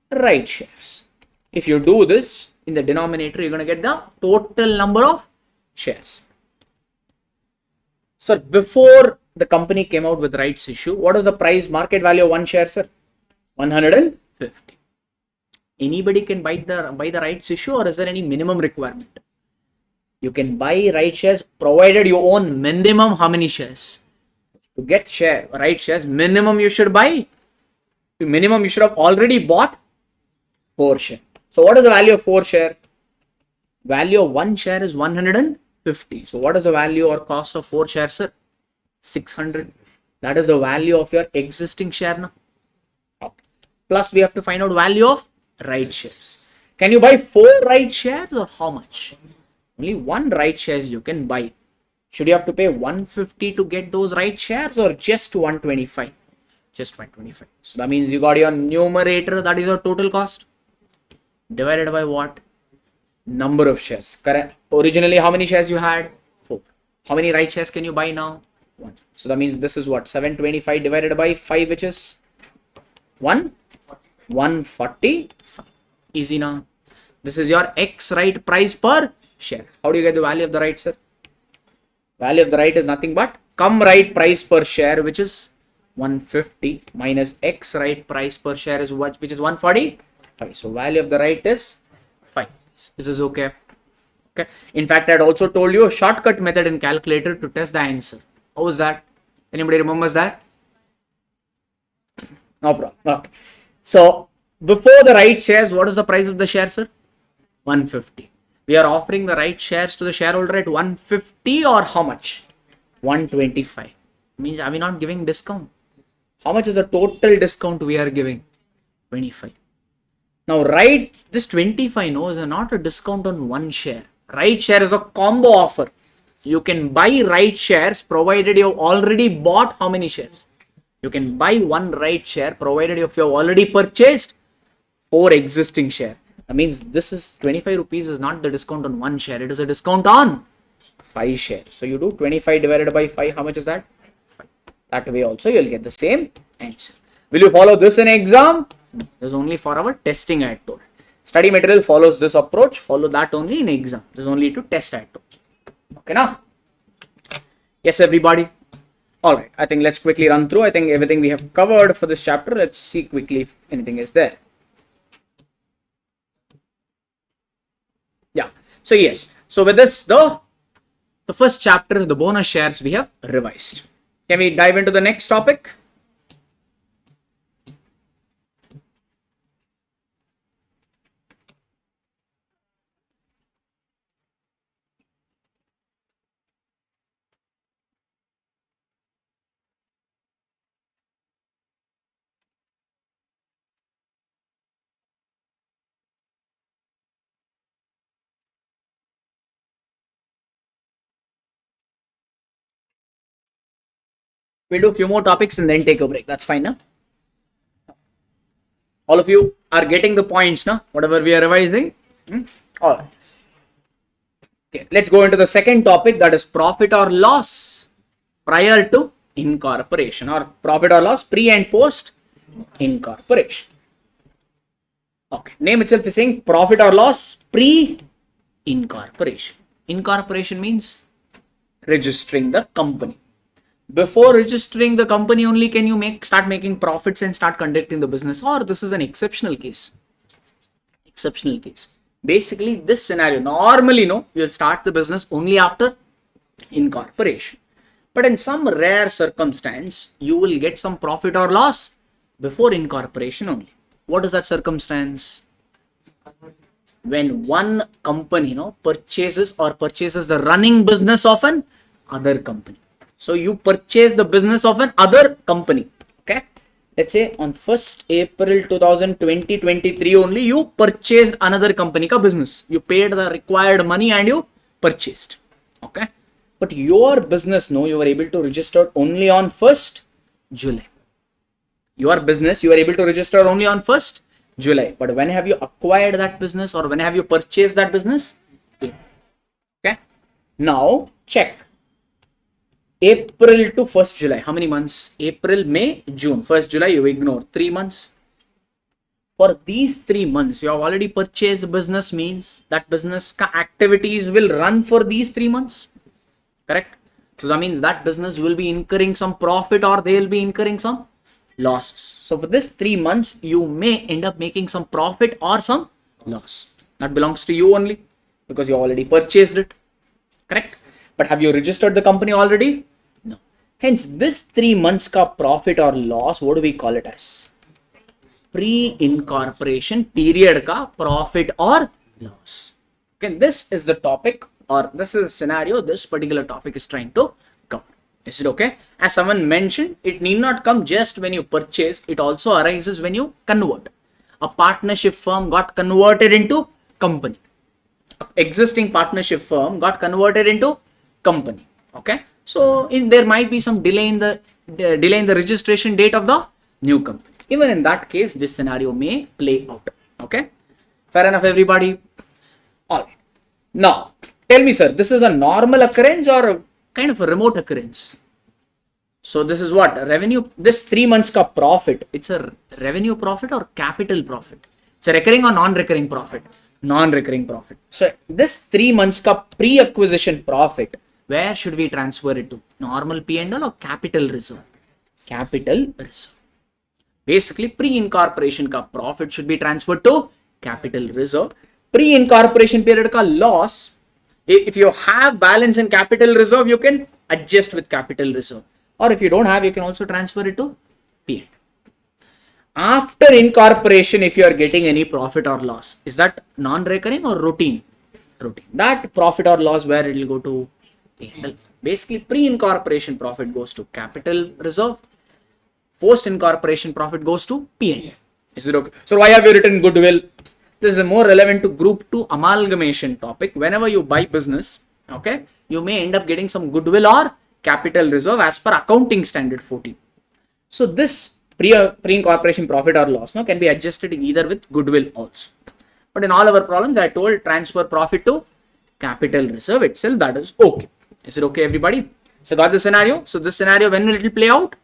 right shares. If you do this in the denominator, you're going to get the total number of shares. So before the company came out with rights issue, what was the price market value of one share, sir? 150. Anybody can buy the rights issue, or is there any minimum requirement? You can buy right shares provided you own minimum how many shares? To get right shares, minimum you should buy. Minimum you should have already bought 4 share. So what is the value of 4 share? Value of 1 share is 150. So what is the value or cost of 4 shares, sir? 600. That is the value of your existing share now. Okay. Plus we have to find out value of right shares. Can you buy 4 right shares or how much? Only 1 right shares you can buy. Should you have to pay 150 to get those right shares or just 125? Just 125. So that means you got your numerator, that is your total cost, divided by what? Number of shares. Correct. Originally, how many shares you had? 4. How many right shares can you buy now? 1. So that means this is what? 725 divided by 5, which is 145. Easy now. This is your X right price per share. How do you get the value of the right, sir? Value of the right is nothing but come right price per share, which is 150 minus X right price per share is what? Which is 145. So value of the right is 5. This is okay. Okay. In fact, I had also told you a shortcut method in calculator to test the answer. How was that? Anybody remembers that? No problem. Okay. So before the right shares, what is the price of the share, sir? 150. We are offering the right shares to the shareholder at 150 or how much? 125. Means are we not giving discount? How much is the total discount we are giving? 25. Now, right, this 25 no is not a discount on one share. Right share is a combo offer. You can buy right shares provided you have already bought how many shares? You can buy 1 right share provided if you have already purchased 4 existing share. That means this is 25 rupees is not the discount on 1 share. It is a discount on 5 shares. So you do 25 divided by 5. How much is that? 5. That way also you will get the same answer. Will you follow this in exam? No. This is only for our testing, I told. Study material follows this approach. Follow that only in exam. This is only to test, I told. Okay now? Yes, everybody. Alright, I think let's quickly run through. I think everything we have covered for this chapter. Let's see quickly if anything is there. Yeah. So yes. So with this, the first chapter, the bonus shares, we have revised. Can we dive into the next topic? We'll do a few more topics and then take a break. That's fine, now. All of you are getting the points, now. Whatever we are revising. All right. Okay, let's go into the second topic, that is profit or loss prior to incorporation, or profit or loss pre and post incorporation. Okay, name itself is saying profit or loss pre incorporation. Incorporation means registering the company. Before registering the company only can you start making profits and start conducting the business, or this is an exceptional case. Exceptional case. Basically, this scenario, normally, you'll start the business only after incorporation. But in some rare circumstance, you will get some profit or loss before incorporation only. What is that circumstance? When one company, purchases the running business of an other company. So you purchase the business of an other company. Okay. Let's say on 1st April 2023 only, you purchased another company ka business. You paid the required money and you purchased. Okay. But your business, you were able to register only on 1st July. Your business, you are able to register only on 1st July. But when have you acquired that business, or when have you purchased that business? Okay. Now check. April to 1st July. How many months? April, May, June. 1st July, you ignore. 3 months. For these 3 months, you have already purchased business, means that business activities will run for these 3 months. Correct? So that means that business will be incurring some profit, or they will be incurring some losses. So for this 3 months, you may end up making some profit or some loss. That belongs to you only because you already purchased it. Correct? But have you registered the company already? No. Hence, this 3 months ka profit or loss, what do we call it as? Pre-incorporation period ka profit or loss. Okay, this is the topic, or this is the scenario this particular topic is trying to cover. Is it okay? As someone mentioned, it need not come just when you purchase. It also arises when you convert. A partnership firm got converted into company. Existing partnership firm got converted into company. Okay, so there might be some delay in the registration date of the new company. Even in that case, this scenario may play out. Okay, fair enough, everybody. All right. Now, tell me, sir, this is a normal occurrence or a kind of a remote occurrence? So this is what revenue. This 3 months ka profit. It's a revenue profit or capital profit. It's a recurring or non-recurring profit. Non-recurring profit. So this 3 months ka pre-acquisition profit, where should we transfer it to? Normal P&L or capital reserve? Capital reserve. Basically, pre-incorporation ka profit should be transferred to capital reserve. Pre-incorporation period ka loss, if you have balance in capital reserve, you can adjust with capital reserve. Or if you don't have, you can also transfer it to P&L. After incorporation, if you are getting any profit or loss, is that non-recurring or routine? Routine. That profit or loss, where it will go to P&L. Basically, pre-incorporation profit goes to capital reserve. Post-incorporation profit goes to P&L. Is it okay? So why have you written goodwill? This is more relevant to group 2 amalgamation topic. Whenever you buy business, okay, you may end up getting some goodwill or capital reserve as per accounting standard 14. So this pre-incorporation profit or loss can be adjusted either with goodwill also. But in all our problems, I told transfer profit to capital reserve itself. That is okay. Is it okay, everybody? So got the scenario. So this scenario, when will it play out?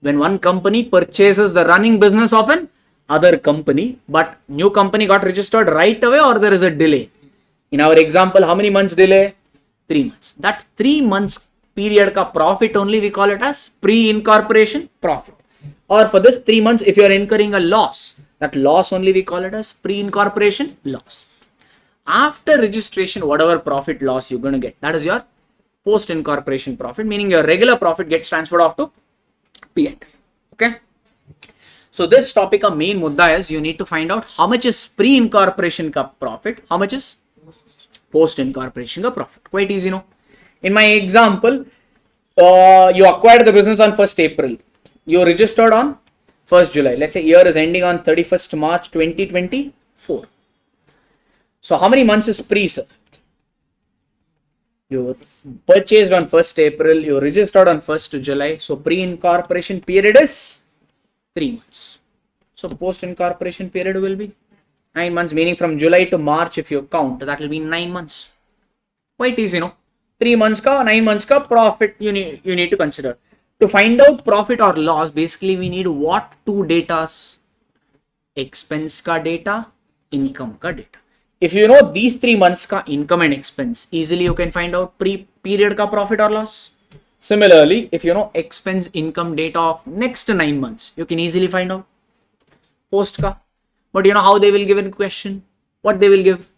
When one company purchases the running business of an other company, but new company got registered right away, or there is a delay. In our example, how many months delay? 3 months. That 3 months period ka profit only we call it as pre-incorporation profit. Or for this 3 months, if you are incurring a loss, that loss only we call it as pre-incorporation loss. After registration, whatever profit loss you're going to get, that is your post-incorporation profit, meaning your regular profit gets transferred off to P&L. Okay. So this topic of main mudda is you need to find out how much is pre-incorporation ka profit, how much is post-incorporation ka profit. Quite easy, no? In my example, you acquired the business on 1st April. You registered on 1st July. Let's say year is ending on 31st March 2024. So how many months is pre, sir? You purchased on 1st April, you registered on 1st July. So pre-incorporation period is 3 months. So post-incorporation period will be 9 months, meaning from July to March, if you count, that will be 9 months. Quite easy, no? 3 months ka, 9 months ka profit you need to consider. To find out profit or loss, basically we need what two datas? Expense ka data, income ka data. If you know these 3 months ka income and expense, easily you can find out period ka profit or loss. Similarly, if you know expense income data of next 9 months, you can easily find out post ka. But you know how they will give a question? What they will give?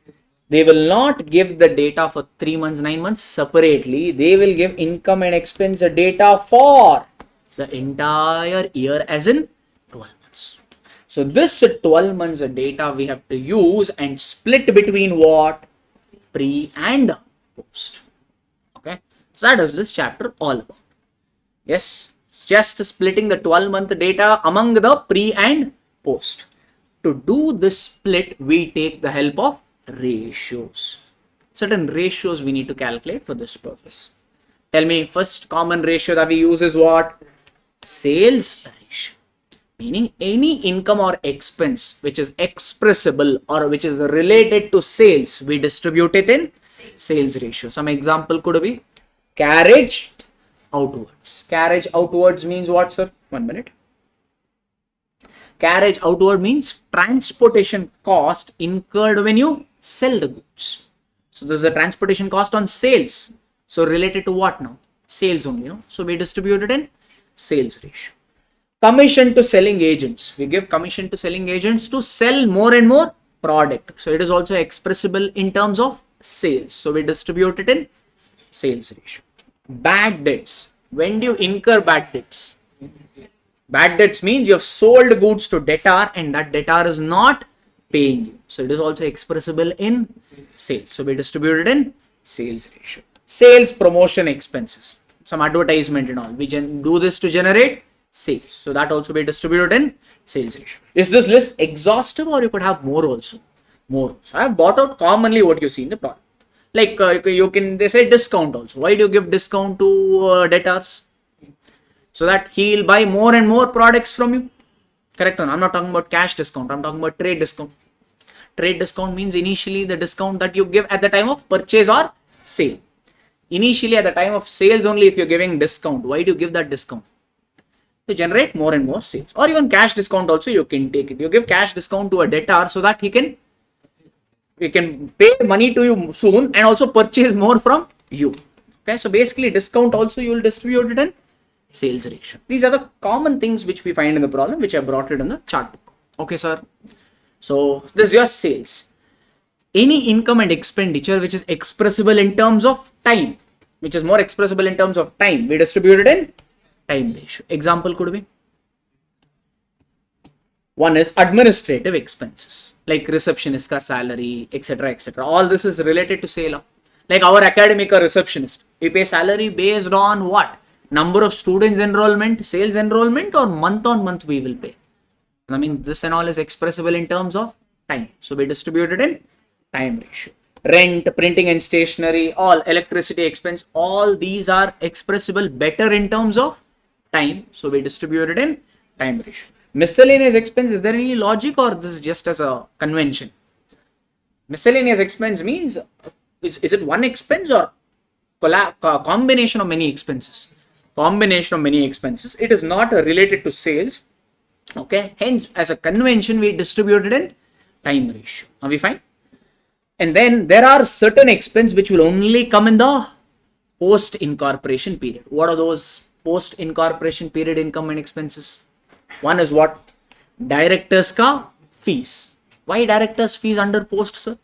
They will not give the data for 3 months, 9 months separately. They will give income and expense data for the entire year as in 12 months. So this 12 months data we have to use and split between what? Pre and post. Okay. So that is this chapter all about. Yes. Just splitting the 12-month data among the pre and post. To do this split, we take the help of ratios. Certain ratios we need to calculate for this purpose. Tell me, first common ratio that we use is what? Sales ratio. Meaning any income or expense which is expressible or which is related to sales, we distribute it in sales ratio. Some example could be carriage outwards. Carriage outwards means what, sir? 1 minute. Carriage outward means transportation cost incurred when you sell the goods. So this is a transportation cost on sales. So related to what now? Sales only, no? So we distribute it in sales ratio. Commission to selling agents. We give commission to selling agents to sell more and more product. So it is also expressible in terms of sales. So we distribute it in sales ratio. Bad debts. When do you incur bad debts? Bad debts means you have sold goods to debtor and that debtor is not paying you. So it is also expressible in sales. So we distribute it in sales ratio. Sales promotion expenses. Some advertisement and all. We do this to generate sales. So that also be distributed in sales ratio. Is this list exhaustive or you could have more also? More. So I have brought out commonly what you see in the problem. Like they say discount also. Why do you give discount to debtors? So that he will buy more and more products from you. Correct? I'm not talking about cash discount. I'm talking about trade discount. Trade discount means initially the discount that you give at the time of purchase or sale. Initially at the time of sales only if you're giving discount. Why do you give that discount? To generate more and more sales. Or even cash discount also you can take it. You give cash discount to a debtor so that he can pay money to you soon and also purchase more from you. Okay, so basically discount also you will distribute it in sales ratio. These are the common things which we find in the problem, which I brought it in the chart book. Okay, sir. So this is your sales. Any income and expenditure which is expressible in terms of time, which is more expressible in terms of time, we distribute it in time ratio. Example could be, one is administrative expenses like receptionist ka salary, etc., etc. All this is related to sale. Like our academic receptionist, we pay salary based on what? Number of students enrollment, sales enrollment, or month on month we will pay. I mean, this and all is expressible in terms of time. So we distribute it in time ratio. Rent, printing and stationery, all electricity expense, all these are expressible better in terms of time. So we distribute it in time ratio. Miscellaneous expense, is there any logic or this is just as a convention? Miscellaneous expense means, is it one expense or combination of many expenses? Combination of many expenses. It is not related to sales. Okay. Hence, as a convention, we distribute it in time ratio. Are we fine? And then there are certain expenses which will only come in the post-incorporation period. What are those post-incorporation period income and expenses? One is what? Directors ka fees. Why directors fees under post, sir?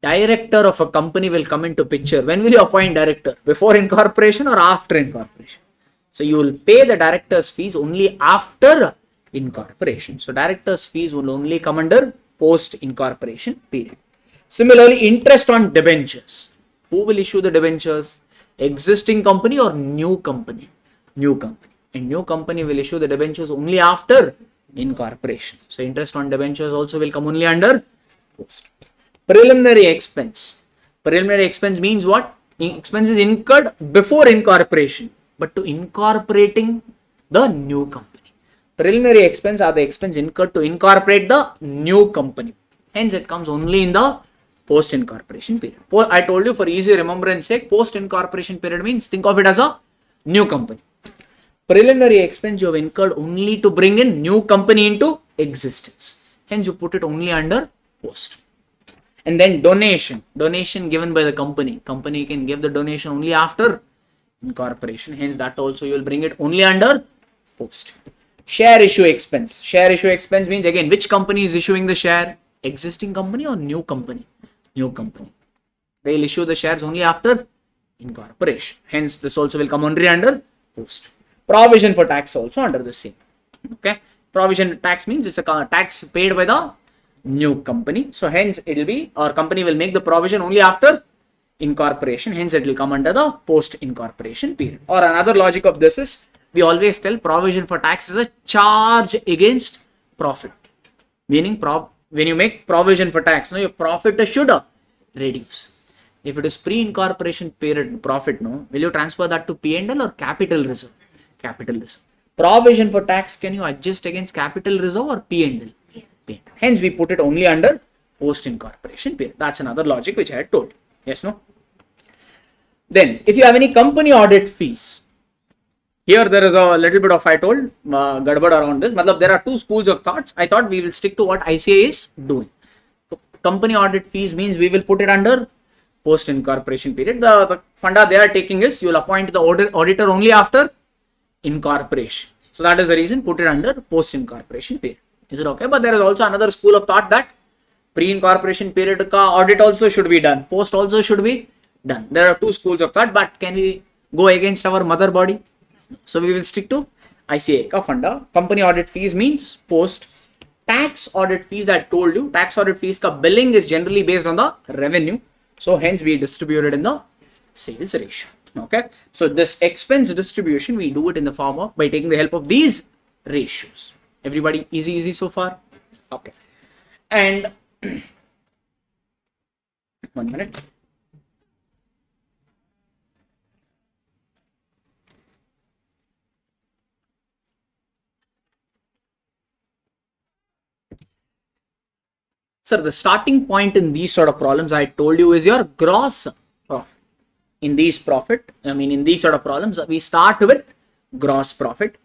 Director of a company will come into picture. When will you appoint director? Before incorporation or after incorporation? So you will pay the director's fees only after incorporation. So director's fees will only come under post-incorporation period. Similarly, interest on debentures. Who will issue the debentures? Existing company or new company? New company. And new company will issue the debentures only after incorporation. So interest on debentures also will come only under post. Preliminary expense. Preliminary expense means what? Expense is incurred before incorporation, but to incorporating the new company. Preliminary expense are the expense incurred to incorporate the new company. Hence, it comes only in the post-incorporation period. I told you for easy remembrance sake, post-incorporation period means think of it as a new company. Preliminary expense you have incurred only to bring in new company into existence. Hence, you put it only under post. And then donation given by the company. Company can give the donation only after incorporation. Hence, that also you will bring it only under post. Share issue expense. Share issue expense means again which company is issuing the share? Existing company or new company? New company. They will issue the shares only after incorporation. Hence, this also will come only under post. Provision for tax also under the same. Okay. Provision tax means it's a tax paid by the new company. So hence it will be, our company will make the provision only after incorporation. Hence it will come under the post incorporation period. Or another logic of this is, we always tell provision for tax is a charge against profit. Meaning when you make provision for tax, your profit should reduce. If it is pre-incorporation period profit, will you transfer that to P&L or capital reserve? Capital reserve. Provision for tax, can you adjust against capital reserve or P&L? Hence, we put it only under post-incorporation period. That's another logic which I had told. Yes, no? Then, if you have any company audit fees, here there is a little bit of, I told, gadbad around this. There are two schools of thoughts. I thought we will stick to what ICA is doing. So, company audit fees means we will put it under post-incorporation period. The funda they are taking is, you will appoint the auditor only after incorporation. So, that is the reason put it under post-incorporation period. Is it okay? But there is also another school of thought that pre-incorporation period ka audit also should be done. Post also should be done. There are two schools of thought, but can we go against our mother body? So we will stick to ICA ka funda. Company audit fees means post. Tax audit fees, I told you, tax audit fees ka billing is generally based on the revenue. So hence we distribute it in the sales ratio. Okay. So this expense distribution, we do it in the form of by taking the help of these ratios. Everybody easy so far? Okay. And 1 minute. Sir, the starting point in these sort of problems I told you is your gross profit. In these sort of problems, we start with gross profit.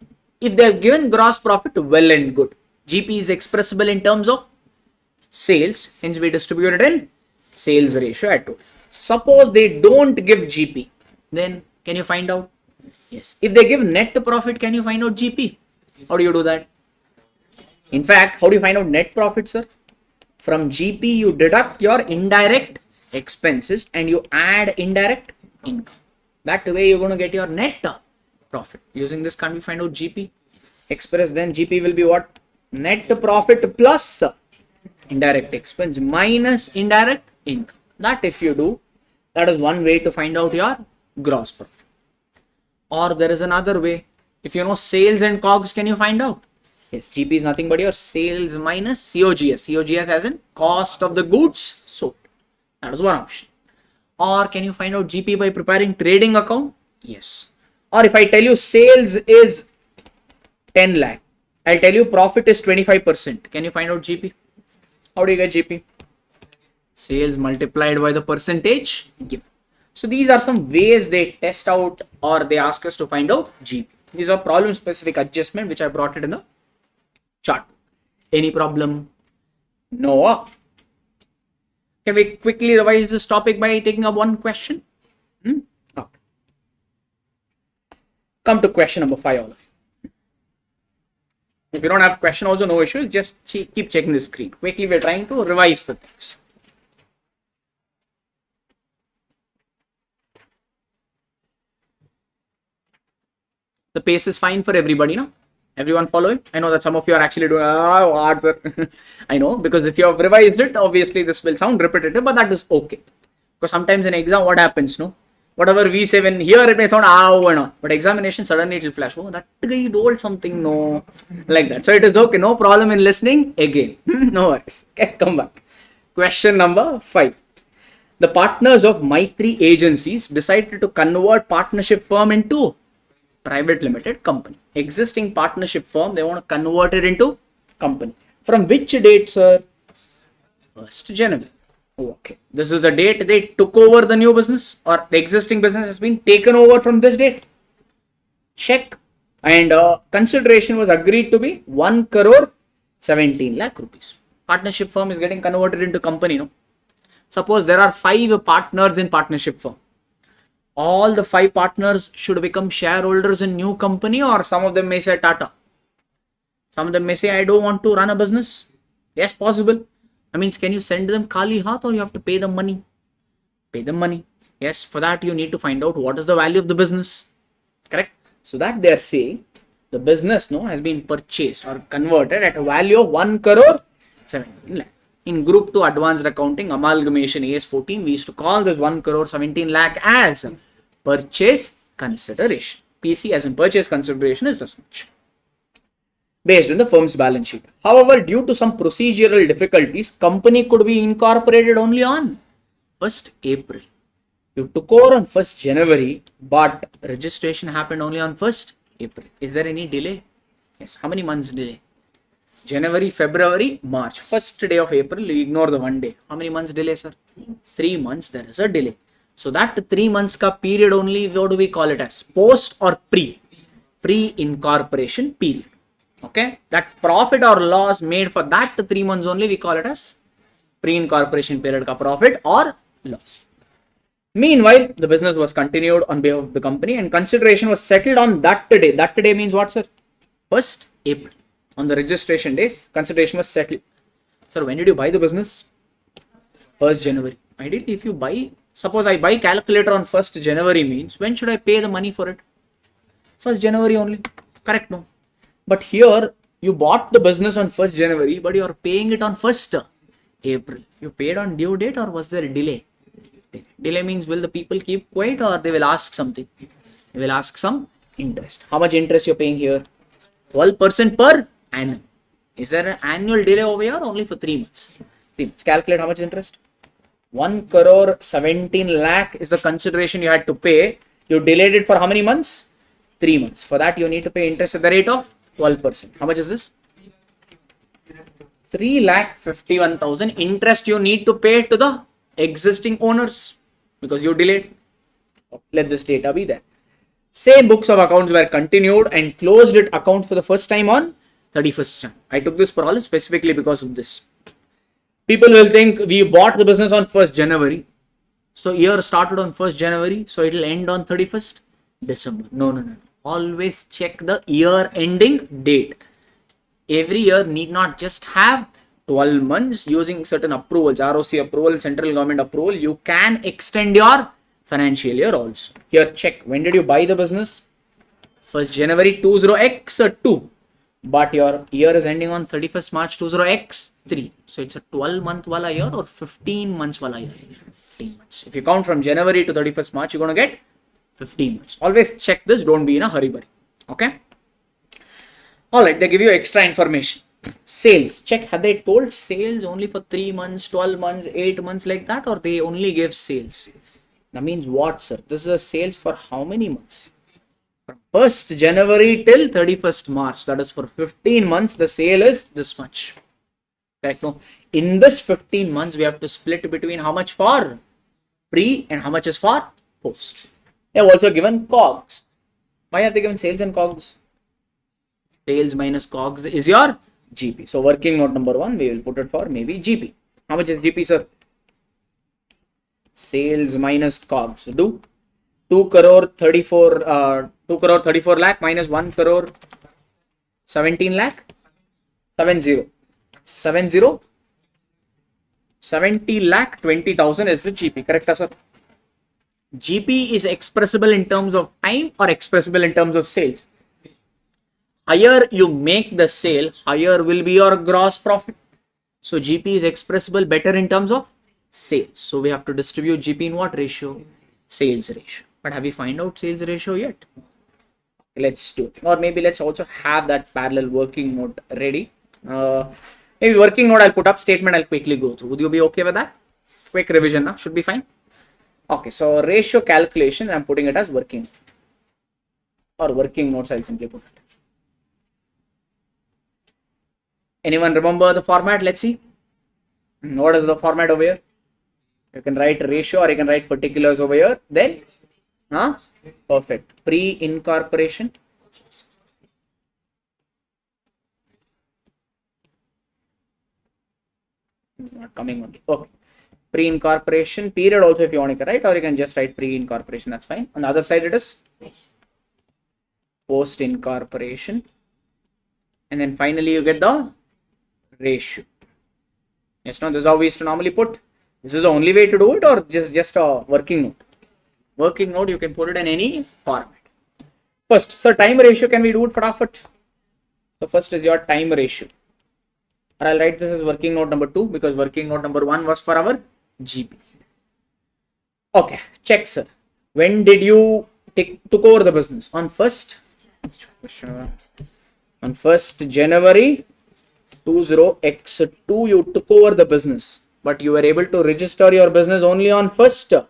If they have given gross profit, well and good. GP is expressible in terms of sales, hence we distribute it in sales ratio at 2. Suppose they don't give GP, then can you find out? Yes. If they give net profit, can you find out GP? How do you do that? In fact, how do you find out net profit, sir? From GP, you deduct your indirect expenses and you add indirect income. That way you're going to get your net profit. Using this, can we find out GP? Express, then GP will be what? Net profit plus indirect expense minus indirect income. That if you do, that is one way to find out your gross profit. Or there is another way. If you know sales and COGS, can you find out? Yes, GP is nothing but your sales minus COGS. COGS as in cost of the goods sold. That is one option. Or can you find out GP by preparing trading account? Yes. Or if I tell you sales is 10 lakh, I'll tell you profit is 25%. Can you find out GP? How do you get GP? Sales multiplied by the percentage given. So these are some ways they test out or they ask us to find out GP. These are problem specific adjustment which I brought it in the chart. Any problem? No. Can we quickly revise this topic by taking up one question? Okay. Come to question number 5, all of you. If you don't have question also, no issues. Just keep checking the screen. Quickly, we're trying to revise the things. The pace is fine for everybody, no? Everyone following? I know that some of you are actually doing, what, sir? I know, because if you have revised it, obviously this will sound repetitive, but that is okay. Because sometimes in exam, what happens, no? Whatever we say when here it may sound, and all. But examination, suddenly it will flash, oh, that guy told something, no. Like that. So it is okay, no problem in listening again. No worries. Okay, come back. Question number 5. The partners of Maitri agencies decided to convert partnership firm into private limited company. Existing partnership firm, they want to convert it into company. From which date, sir? 1st January. Okay. This is the date they took over the new business, or the existing business has been taken over from this date. Check. And consideration was agreed to be 1 crore 17 lakh rupees. Partnership firm is getting converted into company, no? Suppose there are 5 partners in partnership firm. All the 5 partners should become shareholders in new company, or some of them may say Tata. Some of them may say, I don't want to run a business. Yes, possible. I mean, can you send them Kali Hath, or you have to pay them money? Pay them money. Yes, for that you need to find out what is the value of the business. Correct? So that they are saying the business has been purchased or converted at a value of 1 crore 17 lakh. In group 2 advanced accounting amalgamation AS14, we used to call this 1 crore 17 lakh as purchase consideration. PC as in purchase consideration is this much, based on the firm's balance sheet. However, due to some procedural difficulties, company could be incorporated only on 1st April. You took over on 1st January, but registration happened only on 1st April. Is there any delay? Yes. How many months delay? January, February, March. First day of April, you ignore the 1 day. How many months delay, sir? 3 months, there is a delay. So that 3 months ka period only, what do we call it as? Post or pre? Pre-incorporation period. Okay? That profit or loss made for that 3 months only, we call it as pre-incorporation period ka profit or loss. Meanwhile, the business was continued on behalf of the company and consideration was settled on that day. That day means what, sir? 1st April. On the registration days, consideration was settled. Sir, when did you buy the business? 1st January. Ideally, if you buy, suppose I buy calculator on 1st January means, when should I pay the money for it? 1st January only. Correct, no? But here, you bought the business on 1st January, but you are paying it on 1st April. You paid on due date, or was there a delay? Delay means, will the people keep quiet, or they will ask something? They will ask some interest. How much interest you're paying here? 12% per annum. Is there an annual delay over here? Only for 3 months. 3 months. Calculate how much interest? 1 crore 17 lakh is the consideration you had to pay. You delayed it for how many months? 3 months. For that, you need to pay interest at the rate of 12%. How much is this? 3,51,000 interest you need to pay to the existing owners because you delayed. Let this data be there. Same books of accounts were continued and closed it account for the first time on 31st Jan. I took this for all specifically because of this. People will think we bought the business on 1st January. So year started on 1st January. So it will end on 31st December. No. Always check the year ending date. Every year need not just have 12 months using certain approvals, ROC approval, central government approval. You can extend your financial year also. Here check. When did you buy the business? 1st January 20x2. But your year is ending on 31st March 20x3. So it's a 12 month wala year or 15 months wala year? 15 months. If you count from January to 31st March, you're going to get 15 months. Always check this. Don't be in a hurry. Okay. Alright. They give you extra information. Sales. Check. Have they told sales only for 3 months, 12 months, 8 months like that, or they only give sales? That means what, sir? This is a sales for how many months? From 1st January till 31st March. That is for 15 months. The sale is this much. Correct? No? In this 15 months, we have to split between how much for pre and how much is for post. They have also given COGS. Why have they given sales and COGS? Sales minus COGS is your GP. So working note number 1, we will put it for maybe GP. How much is GP, sir? Sales minus COGS. Do 2 crore 34 lakh minus 1 crore 17 lakh 70 70 lakh 20,000 is the GP. Correct, sir? GP is expressible in terms of time or expressible in terms of sales. Higher you make the sale, higher will be your gross profit. So GP is expressible better in terms of sales. So we have to distribute GP in what ratio? Sales ratio. But have we find out sales ratio yet? Let's do it. Or maybe let's also have that parallel working note ready. Maybe working note I'll put up, statement I'll quickly go through. Would you be okay with that? Quick revision now, should be fine. Okay, so ratio calculation, I'm putting it as working or working notes, I'll simply put it. Anyone remember the format? Let's see. What is the format over here? You can write ratio or you can write particulars over here. Then, perfect. Pre-incorporation. Not coming only. Okay. Pre-incorporation period also if you want to write, or you can just write pre-incorporation. That's fine. On the other side, it is post-incorporation. And then finally, you get the ratio. Yes, no, this is how we used to normally put. This is the only way to do it, or just a working note. Working note, you can put it in any format. First, so time ratio, can we do it for effort? So first is your time ratio. Or I'll write this as working note number 2 because working note number 1 was for our GB. Okay, check sir. When did you took over the business? On 1st January 20x2 you took over the business, but you were able to register your business only on 1st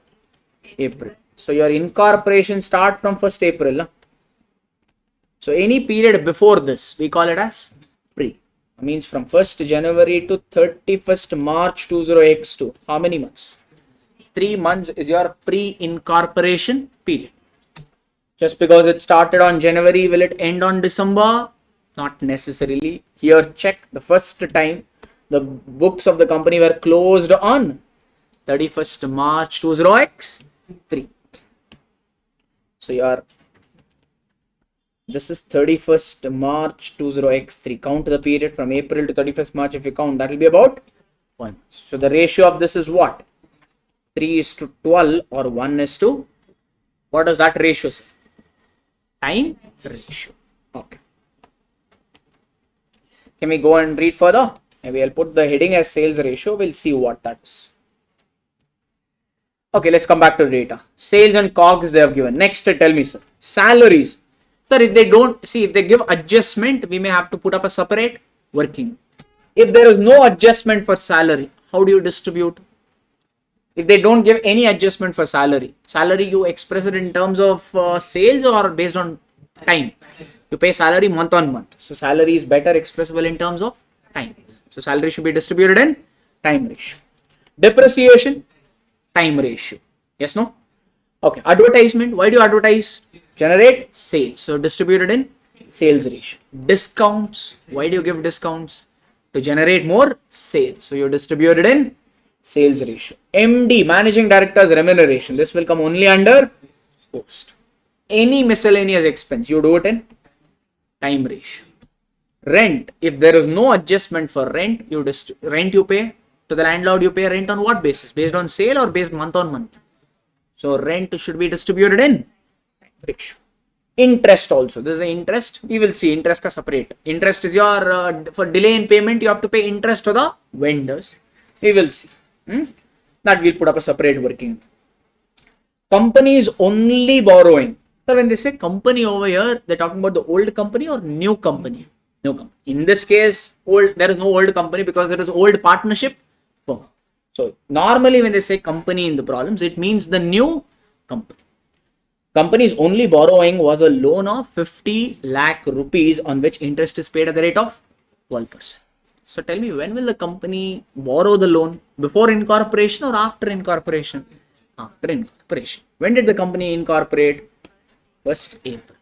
April. So your incorporation start from 1st April. So any period before this, we call it as pre. Means from 1st January to 31st March 20x2. How many months? 3 months is your pre-incorporation period. Just because it started on January, will it end on December? Not necessarily. Here check the first time the books of the company were closed on 31st March 20x3. So this is 31st March 20x3. Count the period from April to 31st March. If you count, that will be about 1. So the ratio of this is what? 3:12 or 1:. What does that ratio say? Time ratio. Okay. Can we go and read further? Maybe I'll put the heading as sales ratio. We'll see what that is. Okay, let's come back to the data. Sales and COGS they have given. Next, tell me, sir. Salaries. Sir, if they give adjustment, we may have to put up a separate working. If there is no adjustment for salary, how do you distribute? If they don't give any adjustment for salary you express it in terms of sales or based on time. You pay salary month on month. So salary is better expressible in terms of time. So salary should be distributed in time ratio. Depreciation, time ratio. Yes, no? Okay. Advertisement. Why do you advertise? Generate sales. So distributed in sales ratio. Discounts. Why do you give discounts? To generate more sales. So you distributed in sales ratio. MD, managing director's remuneration. This will come only under post. Any miscellaneous expense, you do it in time ratio. Rent, if there is no adjustment for rent, you pay to the landlord. You pay rent on what basis? Based on sale or based month on month? So rent should be distributed in time ratio. Interest also. This is the interest. We will see interest ka separate. Interest is your for delay in payment. You have to pay interest to the vendors. We will see. That we'll put up a separate working. Company is only borrowing. So when they say company over here, they're talking about the old company or new company? New company. In this case, there is no old company because there is old partnership firm. So normally when they say company in the problems, it means the new company. Company's only borrowing was a loan of 50 lakh rupees on which interest is paid at the rate of 12%. So tell me, when will the company borrow the loan? Before incorporation or after incorporation? After incorporation. When did the company incorporate? 1st April.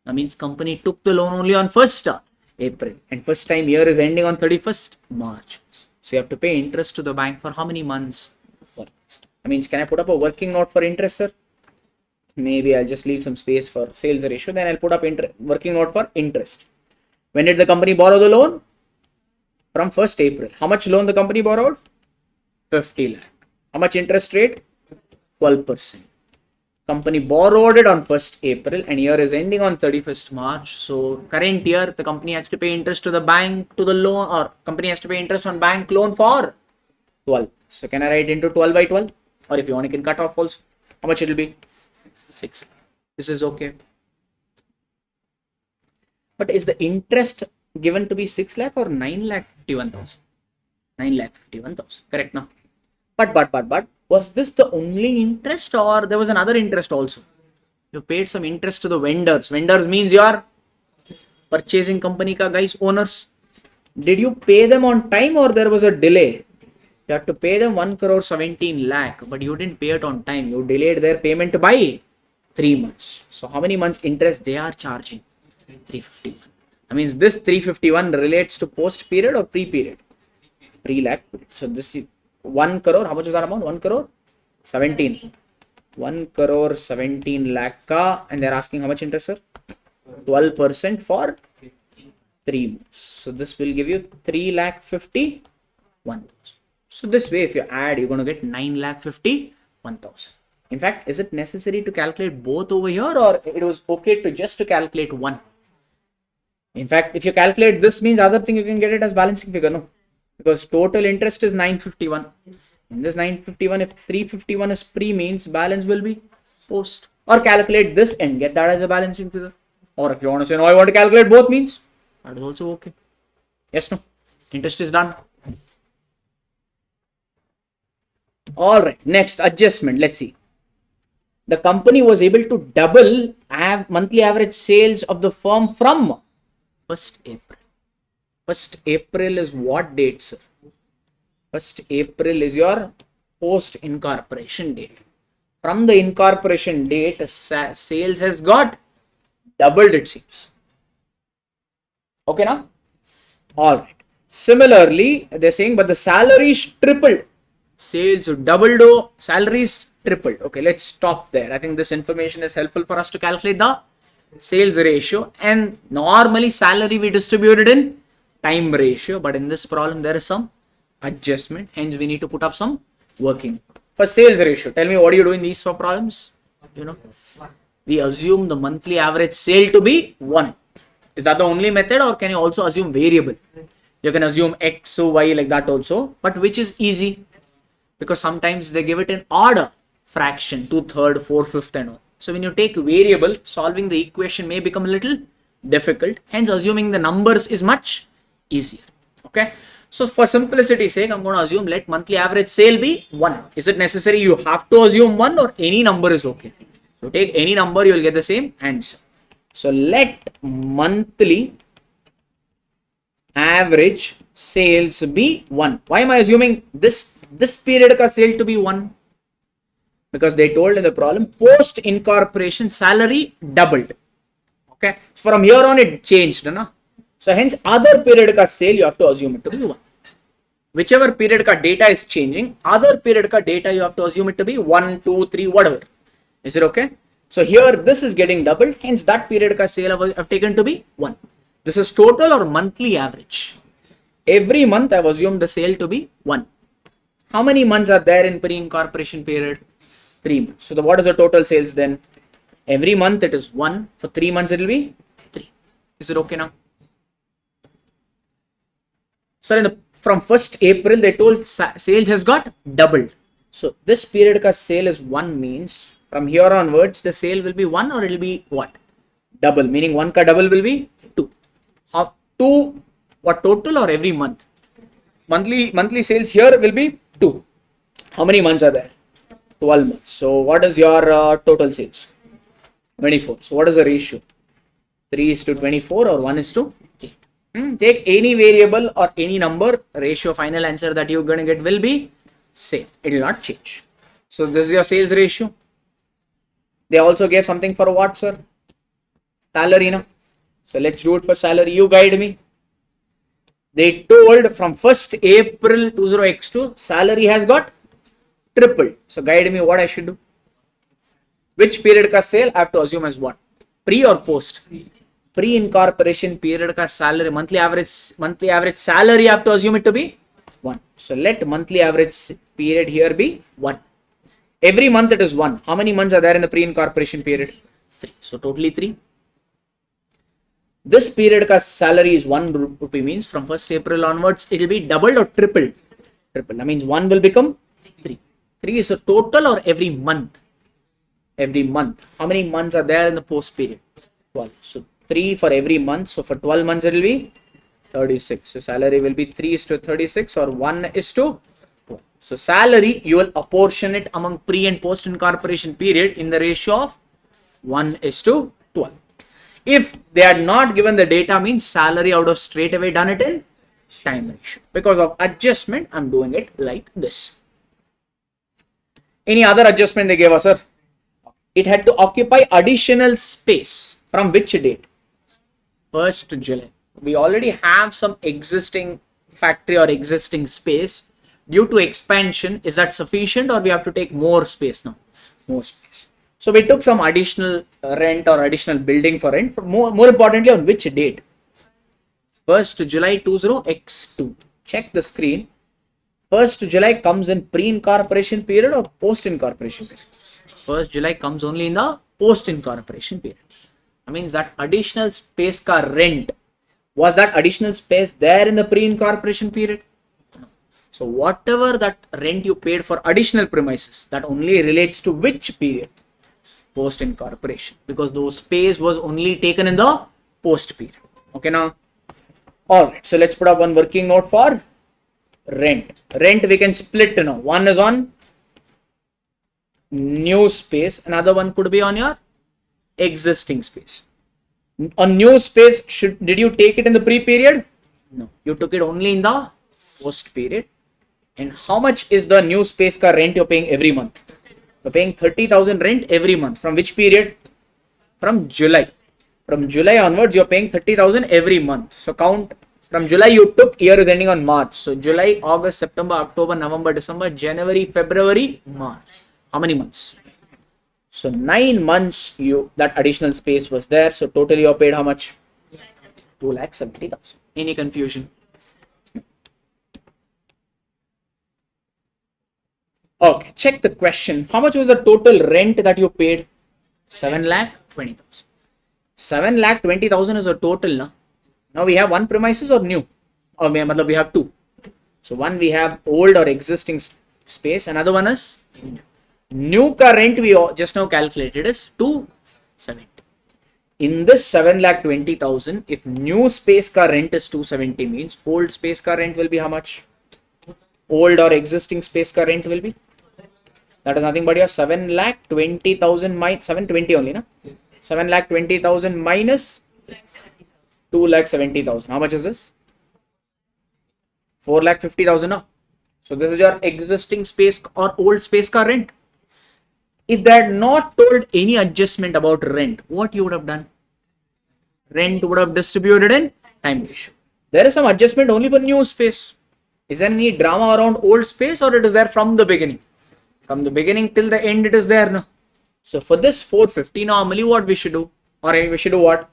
That means company took the loan only on 1st April. And first time year is ending on 31st March. So you have to pay interest to the bank for how many months? 4 months. That means, can I put up a working note for interest, sir? Maybe I'll just leave some space for sales ratio. Then I'll put up working note for interest. When did the company borrow the loan? From 1st April. How much loan the company borrowed? 50 lakh. How much interest rate? 12%. Company borrowed it on 1st April and year is ending on 31st March. So current year, the company has to pay interest to the bank to the loan, or company has to pay interest on bank loan for 12. So can I write into 12 by 12? Or if you want, you can cut off also. How much it will be? 6. This is okay. But is the interest given to be 6 lakh or 9 lakh 51,000? 9 lakh 51,000. Correct now? But was this the only interest or there was another interest also? You paid some interest to the vendors. Vendors means your purchasing company ka guys, owners. Did you pay them on time or there was a delay? You have to pay them 1 crore 17 lakh, but you didn't pay it on time. You delayed their payment by 3 months. So how many months interest they are charging? 351. That means this 351 relates to post period or pre period? Pre lakh period. So this is 1 crore. How much was that amount? 1 crore 17. 1 crore 17 lakh ka, and they're asking how much interest, sir? 12% for 3 months. So this will give you 3 lakh 51,000. So this way, if you add, you're going to get 9 lakh 51,000. In fact, is it necessary to calculate both over here, or it was okay to just to calculate one? In fact, if you calculate this means other thing, you can get it as balancing figure, no? Because total interest is 951. In this 951, if 351 is pre means balance will be post. Or calculate this and get that as a balancing figure. Or if you want to say, no, I want to calculate both means, that is also okay. Yes, no? Interest is done. Alright, next adjustment. Let's see. The company was able to double monthly average sales of the firm from 1st April. 1st April is what date, sir? 1st April is your post incorporation date. From the incorporation date, sales has got doubled, it seems. Okay, now? Alright. Similarly, they're saying, but the salaries tripled. Sales doubled, salaries tripled. Okay, let's stop there. I think this information is helpful for us to calculate the sales ratio. And normally salary we distributed in time ratio, but in this problem there is some adjustment. Hence we need to put up some working. For sales ratio, tell me what do you do in these four problems? You know, we assume the monthly average sale to be 1. Is that the only method, or can you also assume variable? You can assume X, or Y like that also, but which is easy? Because sometimes they give it in order fraction, 2/3, 4/5 and all. So when you take variable, solving the equation may become a little difficult. Hence assuming the numbers is much easier. Okay. So for simplicity's sake, I'm going to assume let monthly average sale be 1. Is it necessary you have to assume 1, or any number is okay? So take any number, you will get the same answer. So let monthly average sales be 1. Why am I assuming this period ka sale to be 1? Because they told in the problem post incorporation salary doubled. Okay, so from here on it changed, na? So hence other period ka sale you have to assume it to be 1. Whichever period ka data is changing, other period ka data you have to assume it to be 1, 2, 3, whatever. Is it okay? So here this is getting doubled, hence that period ka sale I've taken to be 1. This is total or monthly average. Every month I've assumed the sale to be 1. How many months are there in pre-incorporation period? 3 months. So what is the total sales then? Every month it is 1. For 3 months it will be 3. Is it okay now? So from 1st April they told sales has got doubled. So this period ka sale is 1 means from here onwards the sale will be 1, or it will be what? Double, meaning 1 ka double will be 2. How 2 what total or every month? Monthly sales here will be 2. How many months are there? 12 months. So what is your total sales? 24. So what is the ratio? 3:24 or 1:8. Take any variable or any number, ratio, final answer that you're going to get will be same. It will not change. So this is your sales ratio. They also gave something for what, sir? Salary, na? So let's do it for salary. You guide me. They told from 1st April 20x2, salary has got tripled. So guide me what I should do. Which period ka sale I have to assume as what? Pre or post? Pre-incorporation period ka salary, monthly average salary I have to assume it to be 1. So let monthly average period here be 1. Every month it is 1. How many months are there in the pre-incorporation period? 3. So totally 3. This period ka salary is 1 rupee means from 1st April onwards it will be doubled or tripled? Triple. That means 1 will become 3. 3 is a total or every month? Every month. How many months are there in the post period? 12. So 3 for every month. So for 12 months it will be 36. So salary will be 3:36 or 1:12. 12. So salary, you will apportion it among pre and post incorporation period in the ratio of 1:12. If they had not given the data, means salary, I would have straight away done it in time ratio. Because of adjustment, I'm doing it like this. Any other adjustment they gave us, sir? It had to occupy additional space from which date? 1st July. We already have some existing factory or existing space. Due to expansion, is that sufficient or we have to take more space now? More space. So we took some additional rent or additional building for rent. More importantly, on which date? 1st July 20x2. Check the screen. 1st July comes in pre-incorporation period or post-incorporation period? 1st July comes only in the post-incorporation period. That means that additional space ka rent, was that additional space there in the pre-incorporation period? No. So whatever that rent you paid for additional premises, that only relates to which period? Post-incorporation. Because those space was only taken in the post period. Okay now? Alright, so let's put up one working note for rent. Rent we can split now. One is on new space, another one could be on your existing space. On new space, did you take it in the pre period? No, you took it only in the post period. And how much is the new space ka rent you're paying every month? You're paying 30,000 rent every month. From which period? From July. From July onwards, you're paying 30,000 every month. So count from July you took, year is ending on March. So July, August, September, October, November, December, January, February, March. How many months? So 9 months that additional space was there. So totally you paid how much? 2,70,000. Any confusion? Okay, check the question. How much was the total rent that you paid? 7,20,000. 7,20,000 is a total. Na? Now we have one premises or new? Or we have two. So one we have old or existing space. Another one is new car rent we just now calculated is 270. In this 7,20,000, if new space car rent is 270 means old space car rent will be how much? Old or existing space car rent will be? That is nothing but your 7,20,000 minus 720 only, na? 7,20,000 minus 2,70,000. How much is this? 4,50,000 now. So this is your existing space or old space car rent. If they had not told any adjustment about rent, what you would have done? Rent would have distributed in time ratio. There is some adjustment only for new space. Is there any drama around old space or it is there from the beginning? From the beginning till the end it is there now. So for this 450 normally what we should do? Or we should do what?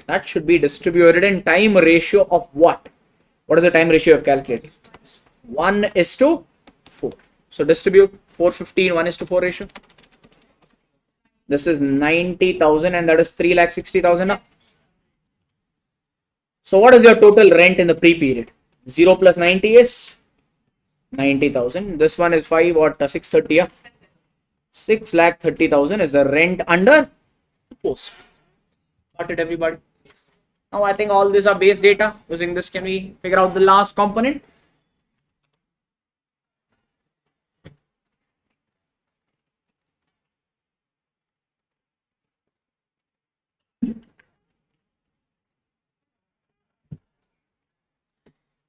That should be distributed in time ratio of what? What is the time ratio of calculating? 1:4. So distribute 415 1:4 ratio. This is 90,000 and that is 3,60,000 now. So what is your total rent in the pre-period? 0 plus 90 is 90,000. This one is 630. Yeah? 6,30,000 is the rent under post. Got it, everybody? Now I think all these are base data. Using this, can we figure out the last component?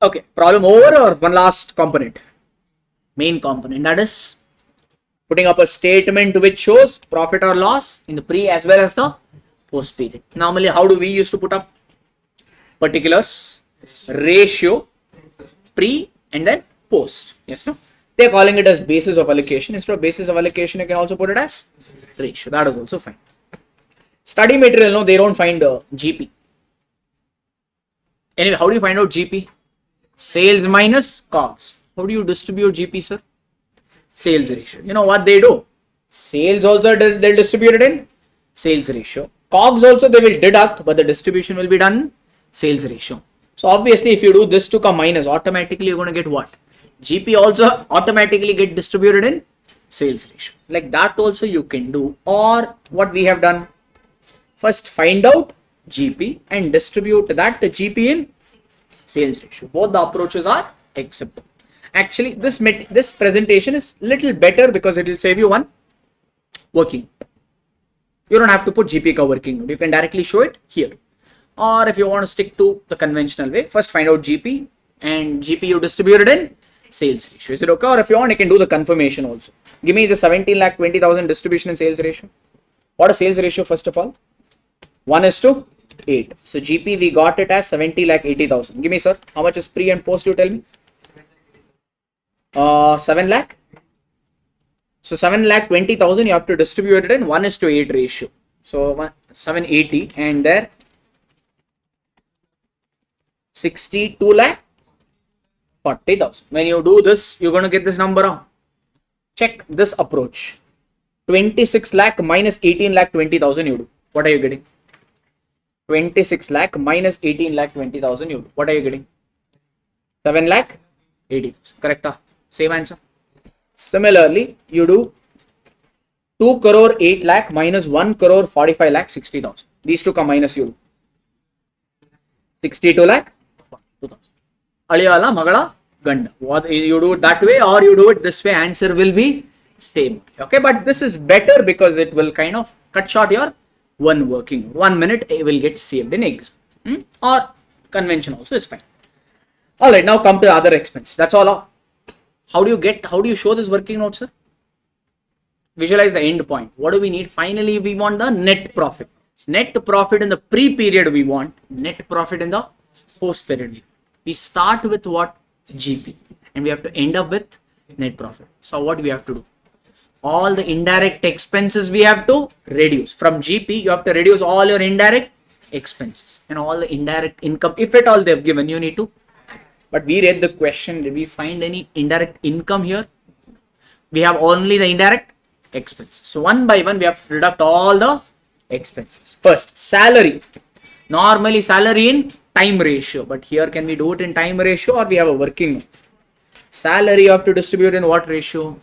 Okay, problem over or one last component? Main component, that is putting up a statement which shows profit or loss in the pre as well as the post period. Normally, how do we used to put up particulars, ratio, pre and then post? Yes, no? They are calling it as basis of allocation. Instead of basis of allocation, you can also put it as ratio. That is also fine. Study material, no, they don't find GP. Anyway, how do you find out GP? Sales minus COGS. How do you distribute GP, sir? Sales ratio. You know what they do? Sales also they'll distribute it in sales ratio. COGS also they will deduct, but the distribution will be done in sales ratio. So obviously, if you do this to come minus, automatically you're going to get what? GP also automatically get distributed in sales ratio. Like that also you can do. Or what we have done? First find out GP and distribute that the GP in sales ratio. Both the approaches are acceptable. Actually, this presentation is little better because it will save you one working. You don't have to put GP ka working note. You can directly show it here. Or if you want to stick to the conventional way, first find out GP and GP you distributed in sales ratio. Is it okay? Or if you want, you can do the confirmation also. Give me the 17,20,000 distribution and sales ratio. What is sales ratio first of all? 1:8. So GP we got it as 70,80,000. Give me, sir. How much is pre and post? You tell me. 7 lakh. So 7,20,000 you have to distribute it in 1:8 ratio. So 780 and there 62,40,000. When you do this, you're going to get this number on. Check this approach. 26 lakh minus 18,20,000 you do. What are you getting? 26 lakh minus 18,20,000 you do. What are you getting? 7,80,000. Correct? Same answer. Similarly, you do 2 crore 8 lakh minus 1 crore 45 lakh 60,000. These two come minus you do. 62 lakh 42,000. Aliyala Magala Ganda. What you do it that way or you do it this way, answer will be same. Okay, but this is better because it will kind of cut short your one working. 1 minute it will get saved in exam. Or convention also is fine. Alright, now come to other expense. That's all. How do you show this working note, sir? Visualize the end point. What do we need? Finally, we want the net profit. Net profit in the pre-period we want. Net profit in the post-period. We start with what? GP. And we have to end up with net profit. So what we have to do? All the indirect expenses we have to reduce. From GP, you have to reduce all your indirect expenses. And all the indirect income, if at all they've given, you need to. But we read the question, did we find any indirect income here? We have only the indirect expenses. So one by one, we have to deduct all the expenses. First, salary. Normally salary in time ratio, but here can we do it in time ratio or we have a working? Salary you have to distribute in what ratio?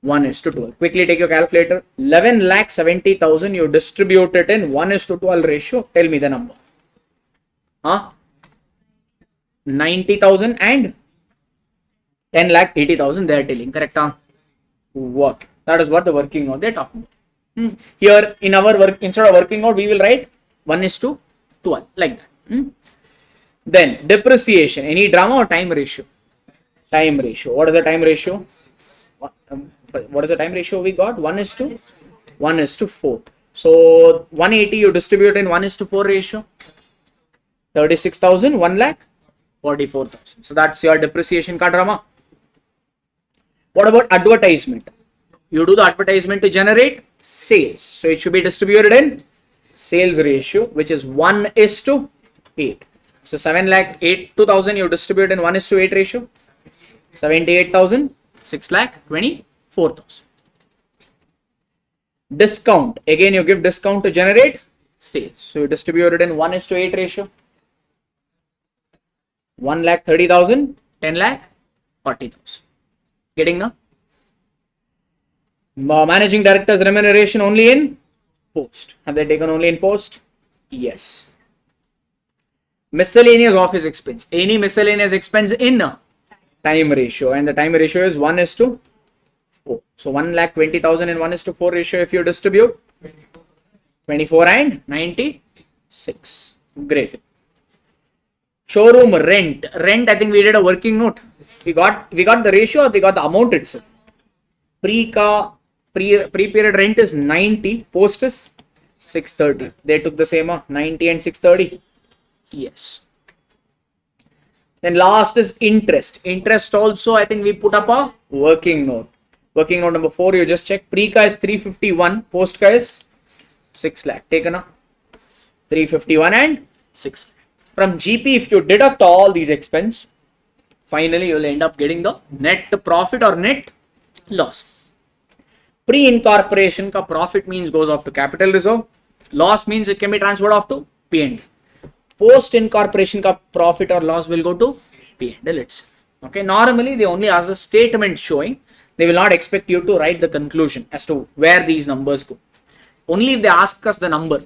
1:12. Quickly take your calculator. 11,70,000 you distribute it in 1:12 ratio. Tell me the number. 90,000 and 10,80,000 they are telling. Correct? Work. That is what the working note they're talking about. Here in our work, instead of working note, we will write 1:12 like that. Then depreciation. Any drama or time ratio? Time ratio. What is the time ratio? What is the time ratio we got? 1:4. So 180 you distribute in 1:4 ratio. 36,000, 1,44,000. So that's your depreciation ka drama. What about advertisement? You do the advertisement to generate sales. So it should be distributed in sales ratio, which is 1:8. So 7,82,000 you distribute in 1:8 ratio. 78,000, 6,24,000. Discount. Again, you give discount to generate sales. So you distribute it in 1:8 ratio. 1,30,000, 10,40,000. Getting now? Managing director's remuneration only in post. Have they taken only in post? Yes. Miscellaneous office expense. Any miscellaneous expense in time ratio, and the time ratio is 1:4. So 1,20,000 in 1:4 ratio. If you distribute 24 and 96. Great. Showroom rent. Rent, I think we did a working note. We got the ratio or we got the amount itself. Pre-period rent is 90. Post is 630. They took the same 90 and 630. Yes. Then last is interest. Interest also, I think we put up a working note. Working note number 4, you just check. Pre-ka is 351. Post-ka is 6 lakh. Taken a 351 and 6 lakh. From GP, if you deduct all these expense, finally you will end up getting the net profit or net loss. Pre-incorporation ka profit means goes off to capital reserve. Loss means it can be transferred off to P&L. Post-incorporation ka profit or loss will go to P&L itself. Okay, normally they only ask a statement showing. They will not expect you to write the conclusion as to where these numbers go. Only if they ask us the number,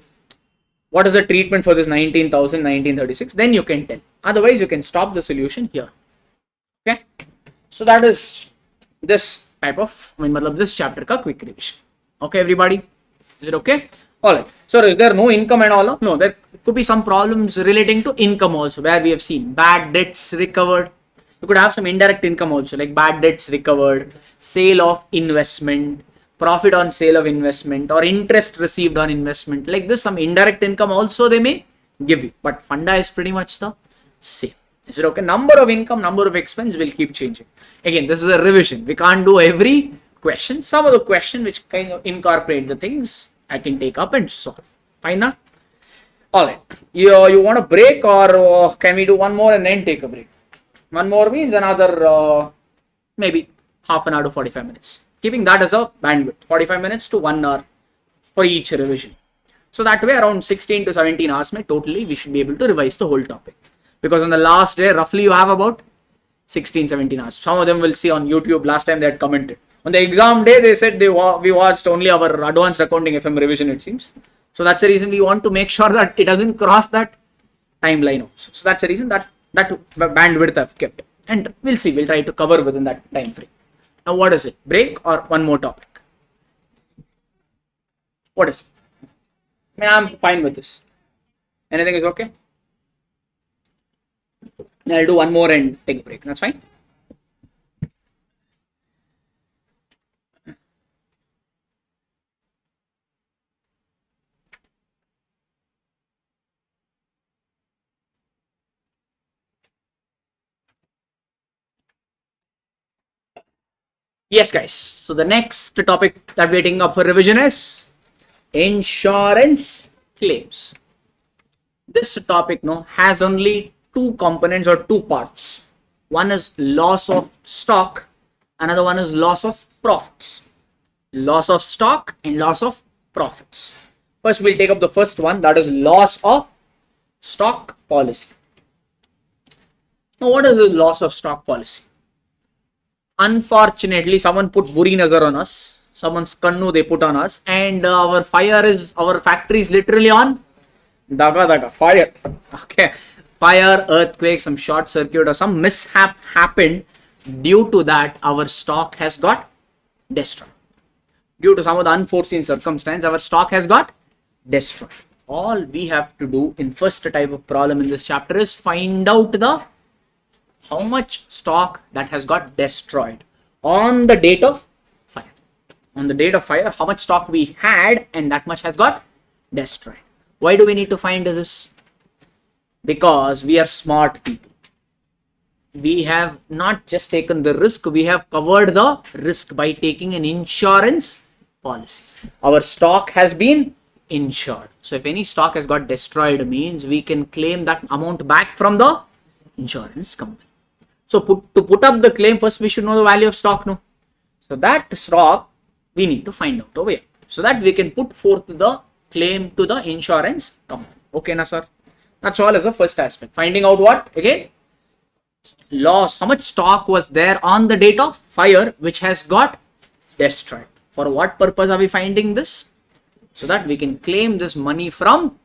what is the treatment for this 19,000, 1936, then you can tell. Otherwise, you can stop the solution here. Okay. So that is this type of, this chapter ka quick revision. Okay, everybody, is it okay? All right. So is there no income and all? No, there could be some problems relating to income also, where we have seen bad debts recovered. You could have some indirect income also, like bad debts recovered, sale of investment, profit on sale of investment, or interest received on investment. Like this, some indirect income also they may give you, but funda is pretty much the same. Is it okay? Number of income, number of expense will keep changing. Again, this is a revision. We can't do every question. Some of the question which kind of incorporate the things I can take up and solve. Fine now? Alright. You want a break, or can we do one more and then take a break? One more means another maybe half an hour to 45 minutes. Keeping that as a bandwidth, 45 minutes to 1 hour for each revision. So that way around 16 to 17 hours totally we should be able to revise the whole topic. Because on the last day, roughly you have about 16-17 hours. Some of them will see on YouTube. Last time they had commented. On the exam day, they said we watched only our advanced accounting FM revision, it seems. So that's the reason we want to make sure that it doesn't cross that timeline also. So that's the reason that bandwidth I've kept. And we'll see. We'll try to cover within that time frame. Now what is it? Break or one more topic? What is it? I mean, I'm fine with this. Anything is okay? I'll do one more and take a break. That's fine. Yes, guys. So the next topic that we're taking up for revision is insurance claims. This topic has only two components or two parts. One is loss of stock, another one is loss of profits. Loss of stock and loss of profits. First we'll take up the first one, that is loss of stock policy. Now what is the loss of stock policy? Unfortunately, someone put buri nazar on us, someone's kannu they put on us, and our factory is literally on daga fire. Okay. Fire, earthquake, some short circuit or some mishap happened. Due to that, our stock has got destroyed. Due to some of the unforeseen circumstance, our stock has got destroyed. All we have to do in first type of problem in this chapter is find out the how much stock that has got destroyed on the date of fire. On the date of fire, how much stock we had and that much has got destroyed. Why do we need to find this? Because we are smart people. We have not just taken the risk, we have covered the risk by taking an insurance policy. Our stock has been insured. So if any stock has got destroyed means we can claim that amount back from the insurance company. So to put up the claim, first we should know the value of stock. No? So that stock we need to find out over here. So that we can put forth the claim to the insurance company. Okay, na sir? That's all as a first aspect. Finding out what? Again, loss. How much stock was there on the date of fire which has got destroyed. For what purpose are we finding this? So that we can claim this money from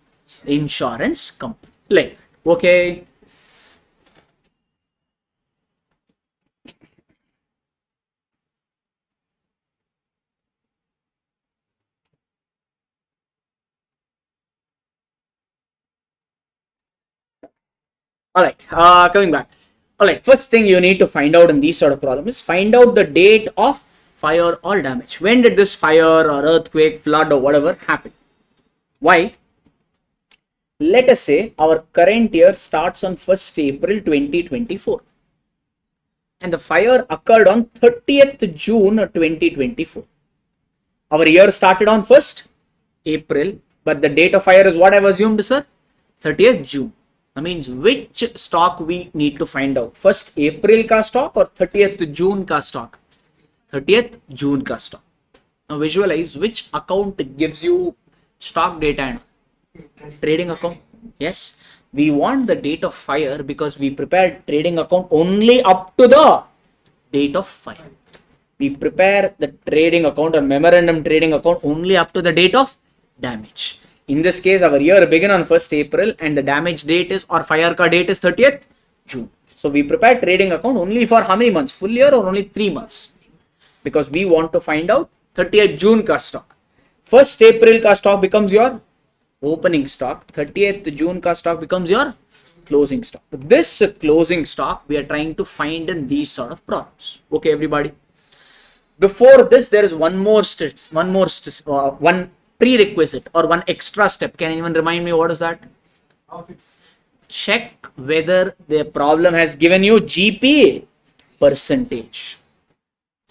insurance company. Like, okay. Alright, coming back. Alright, first thing you need to find out in these sort of problems is find out the date of fire or damage. When did this fire or earthquake, flood or whatever happen? Why? Let us say our current year starts on 1st April 2024 and the fire occurred on 30th June 2024. Our year started on 1st April, but the date of fire is what I've assumed, sir? 30th June. That means which stock we need to find out. 1st April ka stock or 30th June ka stock? 30th June ka stock. Now visualize which account gives you stock data and trading account. Yes, we want the date of fire because we prepared trading account only up to the date of fire. We prepare the trading account or memorandum trading account only up to the date of damage. In this case, our year began on 1st April and the damage date is or fire ka date is 30th June. So we prepare trading account only for how many months? Full year or only 3 months? Because we want to find out 30th June ka stock. 1st April ka stock becomes your opening stock. 30th June ka stock becomes your closing stock. This closing stock we are trying to find in these sort of problems. Okay, everybody. Before this, there is one prerequisite or one extra step. Can anyone remind me what is that? Check whether the problem has given you GP percentage.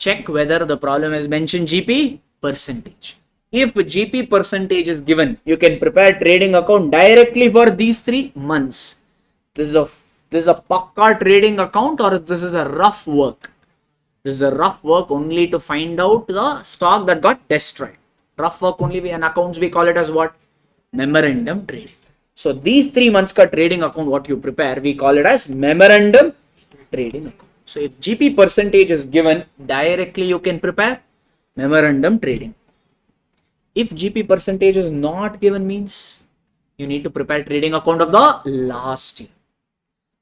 Check whether the problem has mentioned GP percentage. If GP percentage is given, you can prepare trading account directly for these 3 months. This is a pakka trading account, or this is a rough work. This is a rough work only to find out the stock that got destroyed. Rough work only, in accounts we call it as what? Memorandum trading. So these 3 months ka trading account what you prepare, we call it as memorandum trading account. So if GP percentage is given, directly you can prepare memorandum trading. If GP percentage is not given, means you need to prepare trading account of the last year.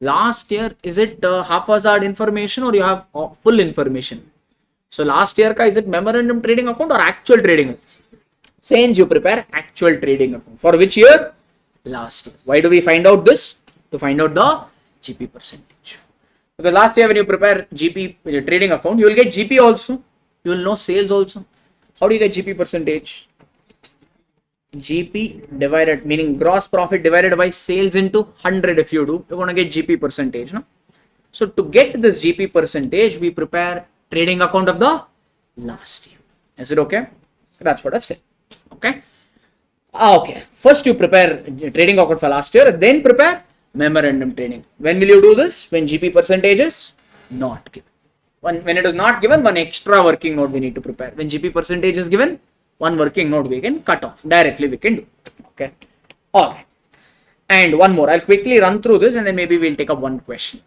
Last year, is it haphazard information or you have full information? So last year ka, is it memorandum trading account or actual trading account? Since you prepare actual trading account. For which year? Last year. Why do we find out this? To find out the GP percentage. Because last year when you prepare GP trading account, you will get GP also. You will know sales also. How do you get GP percentage? GP divided, meaning gross profit divided by sales into 100. If you do, you're going to get GP percentage. No? So to get this GP percentage, we prepare trading account of the last year. Is it okay? That's what I've said. Okay. Okay. First you prepare trading account for last year, then prepare memorandum trading. When will you do this? When GP percentage is not given. When it is not given, one extra working note we need to prepare. When GP percentage is given, one working note we can cut off. Directly we can do. Okay. Alright. And one more. I'll quickly run through this and then maybe we'll take up one question.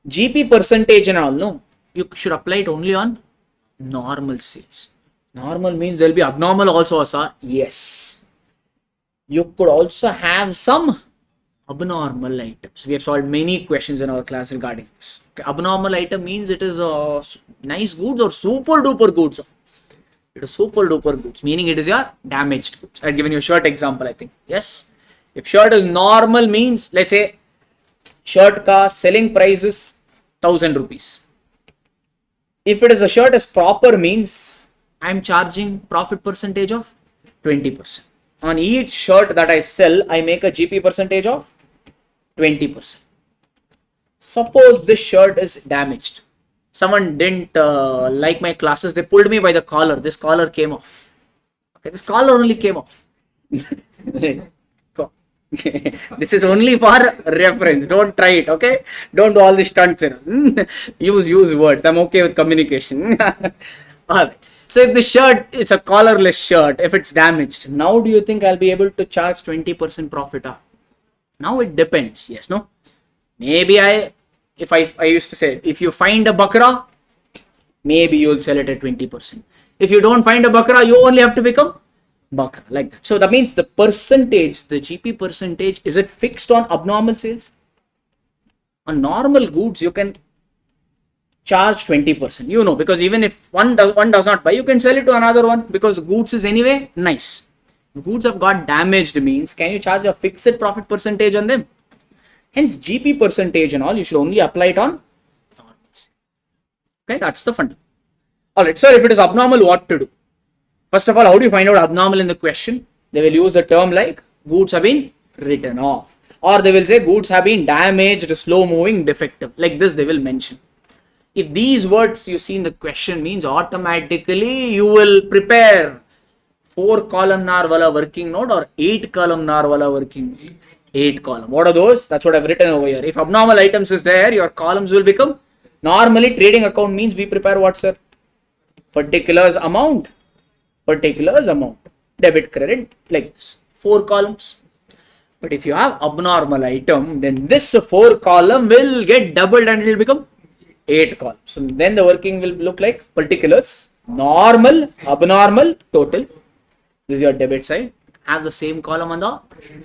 GP percentage and all, no. You should apply it only on normal sales. Normal means there will be abnormal also, sir. Yes. You could also have some abnormal items. We have solved many questions in our class regarding this. Okay. Abnormal item means it is nice goods or super duper goods. It is super duper goods, meaning it is your damaged goods. I had given you a shirt example, I think. Yes. If shirt is normal means, let's say, shirt ka selling price is 1000 rupees. If it is a shirt is proper means, I am charging profit percentage of 20%. On each shirt that I sell, I make a GP percentage of 20%. Suppose this shirt is damaged. Someone didn't like my classes. They pulled me by the collar. This collar came off. Okay, this collar only came off. This is only for reference. Don't try it. Okay. Don't do all the stunts. Use words. I'm okay with communication. All right. So if the shirt, it's a collarless shirt. If it's damaged, now do you think I'll be able to charge 20% profit? Now it depends. Yes. No. Maybe I used to say, if you find a bakra, maybe you'll sell it at 20%. If you don't find a bakra, you only have to become bakra, like that. So that means the percentage, the GP percentage, is it fixed on abnormal sales? On normal goods, you can charge 20%. You know, because even if one does not buy, you can sell it to another one because goods is anyway nice. Goods have got damaged means, can you charge a fixed profit percentage on them? Hence, GP percentage and all, you should only apply it on normals. Okay, that's the fund. Alright, so if it is abnormal, what to do? First of all, how do you find out abnormal in the question? They will use the term like goods have been written off. Or they will say goods have been damaged, slow moving, defective. Like this they will mention. If these words you see in the question means automatically you will prepare 4 columnar wala working note or 8 columnar wala working note. 8 column. What are those? That's what I've written over here. If abnormal items is there, your columns will become, normally trading account means we prepare what, sir? Particulars amount, debit, credit, like this. 4 columns. But if you have abnormal item, then this 4 column will get doubled and it will become 8 columns. So then the working will look like particulars, normal, abnormal, total. This is your debit side. Have the same column on the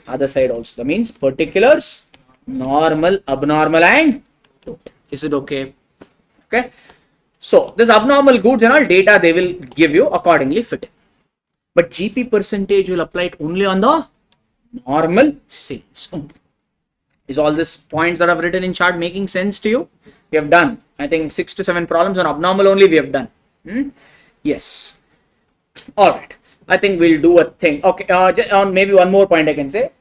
other side also. That means particulars, normal, abnormal and total. Is it okay? Okay. So this abnormal goods and all data they will give you accordingly fit in. But GP percentage will apply it only on the normal sales only. Is all these points that I've written in chart making sense to you? We have done, I think 6 to 7 problems on abnormal only we have done. Yes. All right. I think we'll do a thing. Okay. On maybe one more point I can say.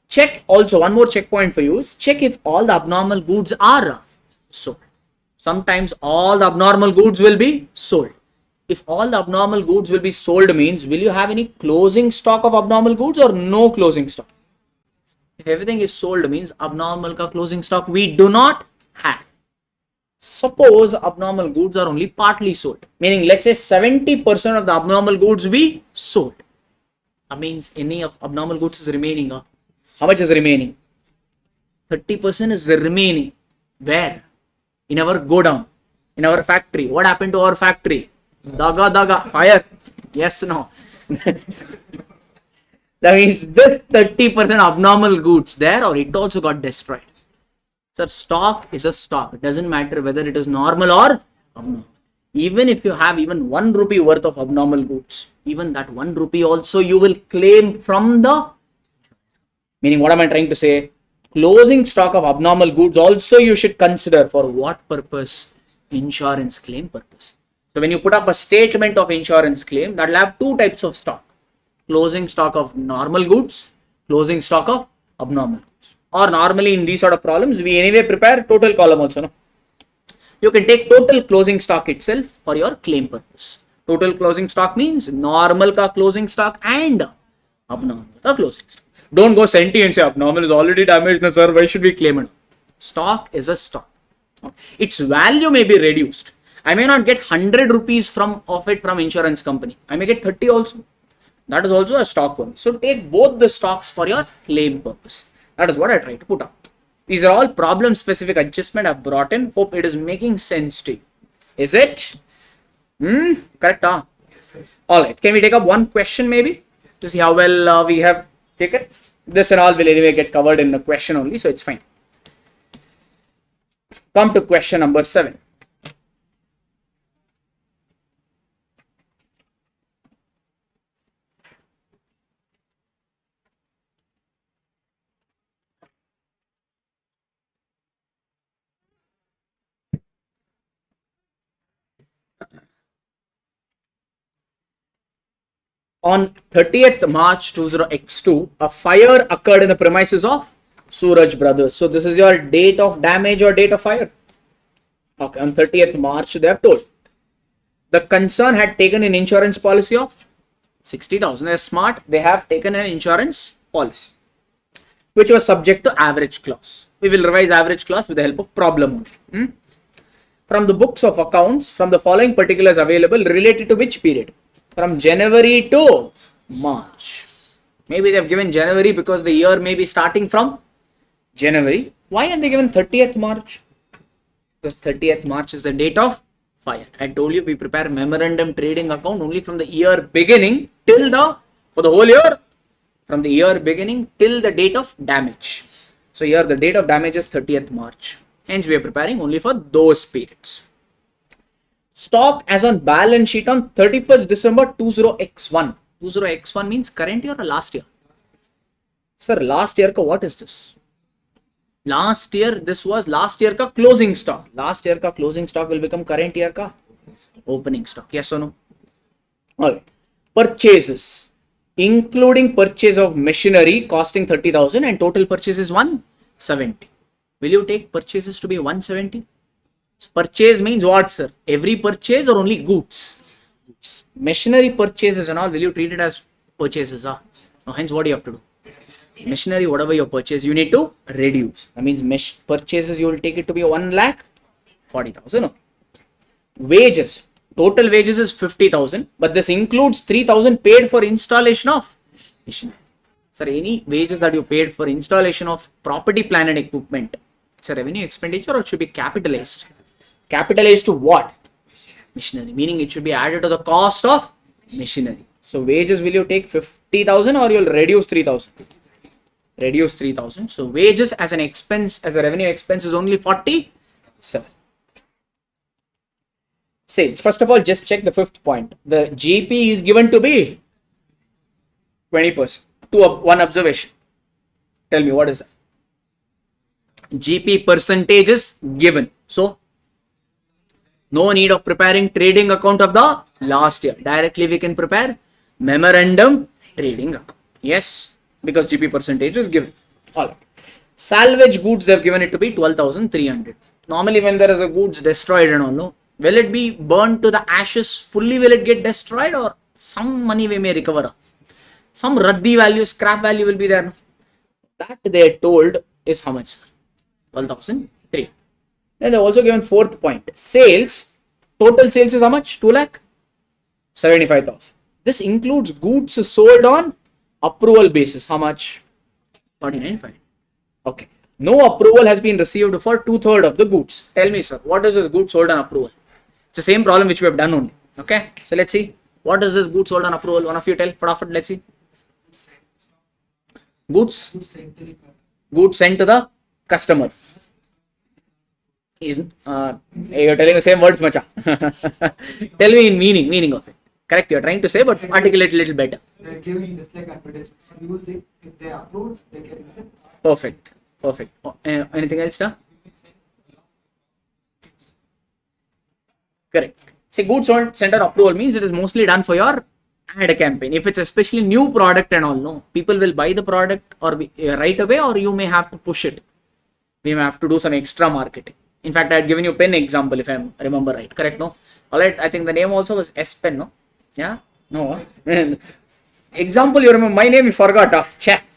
Check also, one more checkpoint for you is check if all the abnormal goods are sold. Sometimes all the abnormal goods will be sold. If all the abnormal goods will be sold means, will you have any closing stock of abnormal goods or no closing stock? If everything is sold means abnormal ka closing stock we do not have. Suppose abnormal goods are only partly sold, meaning let's say 70% of the abnormal goods be sold. That means any of abnormal goods is remaining. How much is remaining? 30% is the remaining. Where? In our godown, in our factory. What happened to our factory? Daga, fire. Yes, no. That means this 30% abnormal goods there, or it also got destroyed. Sir, stock is a stock. It doesn't matter whether it is normal or abnormal. Even if you have even 1 rupee worth of abnormal goods, even that 1 rupee also you will claim from the, meaning what am I trying to say? Closing stock of abnormal goods also you should consider for what purpose? Insurance claim purpose. So when you put up a statement of insurance claim, that will have 2 types of stock. Closing stock of normal goods, closing stock of abnormal goods. Or normally in these sort of problems, we anyway prepare total column also. No? You can take total closing stock itself for your claim purpose. Total closing stock means normal ka closing stock and abnormal ka closing stock. Don't go senti and say abnormal is already damaged, no, sir, why should we claim it? Stock is a stock. Its value may be reduced. I may not get 100 rupees of it from insurance company. I may get 30 also. That is also a stock only. So take both the stocks for your claim purpose. That is what I try to put up. These are all problem specific adjustment I've brought in. Hope it is making sense to you. Is it? Correct? Alright. Can we take up one question maybe to see how well we have taken? This and all will anyway get covered in the question only. So it's fine. Come to question number 7. On 30th March 20x2, a fire occurred in the premises of Suraj Brothers. So this is your date of damage or date of fire. Okay, on 30th March they have told. The concern had taken an insurance policy of 60,000. They're smart. They have taken an insurance policy, which was subject to average clause. We will revise average clause with the help of problem only. From the books of accounts, from the following particulars available related to which period? From January to March. Maybe they have given January because the year may be starting from January. Why have they given 30th March? Because 30th March is the date of fire. I told you we prepare memorandum trading account only from the year beginning till for the whole year, from the year beginning till the date of damage. So here the date of damage is 30th March. Hence we are preparing only for those periods. Stock as on balance sheet on 31st December 20x1. 20x1 means current year or last year? Sir, last year ka what is this? Last year, this was last year ka closing stock. Last year ka closing stock will become current year ka opening stock. Yes or no? Alright. Purchases. Including purchase of machinery costing 30,000 and total purchase is 170. Will you take purchases to be 170? Purchase means what, sir? Every purchase or only goods? Machinery purchases and all, will you treat it as purchases? Now, hence what do you have to do? Machinery, whatever you purchase, you need to reduce. That means purchases, you will take it to be 1,40,000. Wages. Total wages is 50,000, but this includes 3,000 paid for installation of machinery. Sir, any wages that you paid for installation of property, plant and equipment, it's a revenue expenditure or it should be capitalized? Capitalized to what? Machinery, meaning it should be added to the cost of machinery. So wages, will you take 50,000 or you'll reduce 3,000? Reduce 3,000. So wages as an expense, as a revenue expense is only 40. 7. Sales. First of all, just check the fifth point. The GP is given to be 20%. One observation. Tell me what is that? GP percentage is given. So, no need of preparing trading account of the last year. Directly we can prepare memorandum trading account. Yes, because GP percentage is given. Alright. Salvage goods, they have given it to be 12,300. Normally when there is a goods destroyed and all, no, will it be burned to the ashes fully? Will it get destroyed, or some money we may recover? Some raddi value, scrap value will be there. That they are told is how much? 12,003. Then they also given fourth point. Sales, total sales is how much? 2,75,000. This includes goods sold on approval basis. How much? 49,500. Okay. No approval has been received for 2/3 of the goods. Tell me, sir, what is this goods sold on approval? It's the same problem which we have done only. Okay. So let's see. What is this goods sold on approval? One of you tell. Fadafat, let's see. Goods sent to the customer. You're telling the same words, macha. Tell me in meaning of it. Correct, you're trying to say, but articulate a little better. They're giving just like advertisement. Use it. If they approve, they can. Perfect. Anything else, sir? Correct. See, goods sent on approval means it is mostly done for your ad campaign. If it's especially new product and all, no, people will buy the product or right away, or you may have to push it. We may have to do some extra marketing. In fact, I had given you pen example if I remember right. Correct, no? Alright, I think the name also was S Pen, no? Yeah? No? Example, you remember my name, you forgot.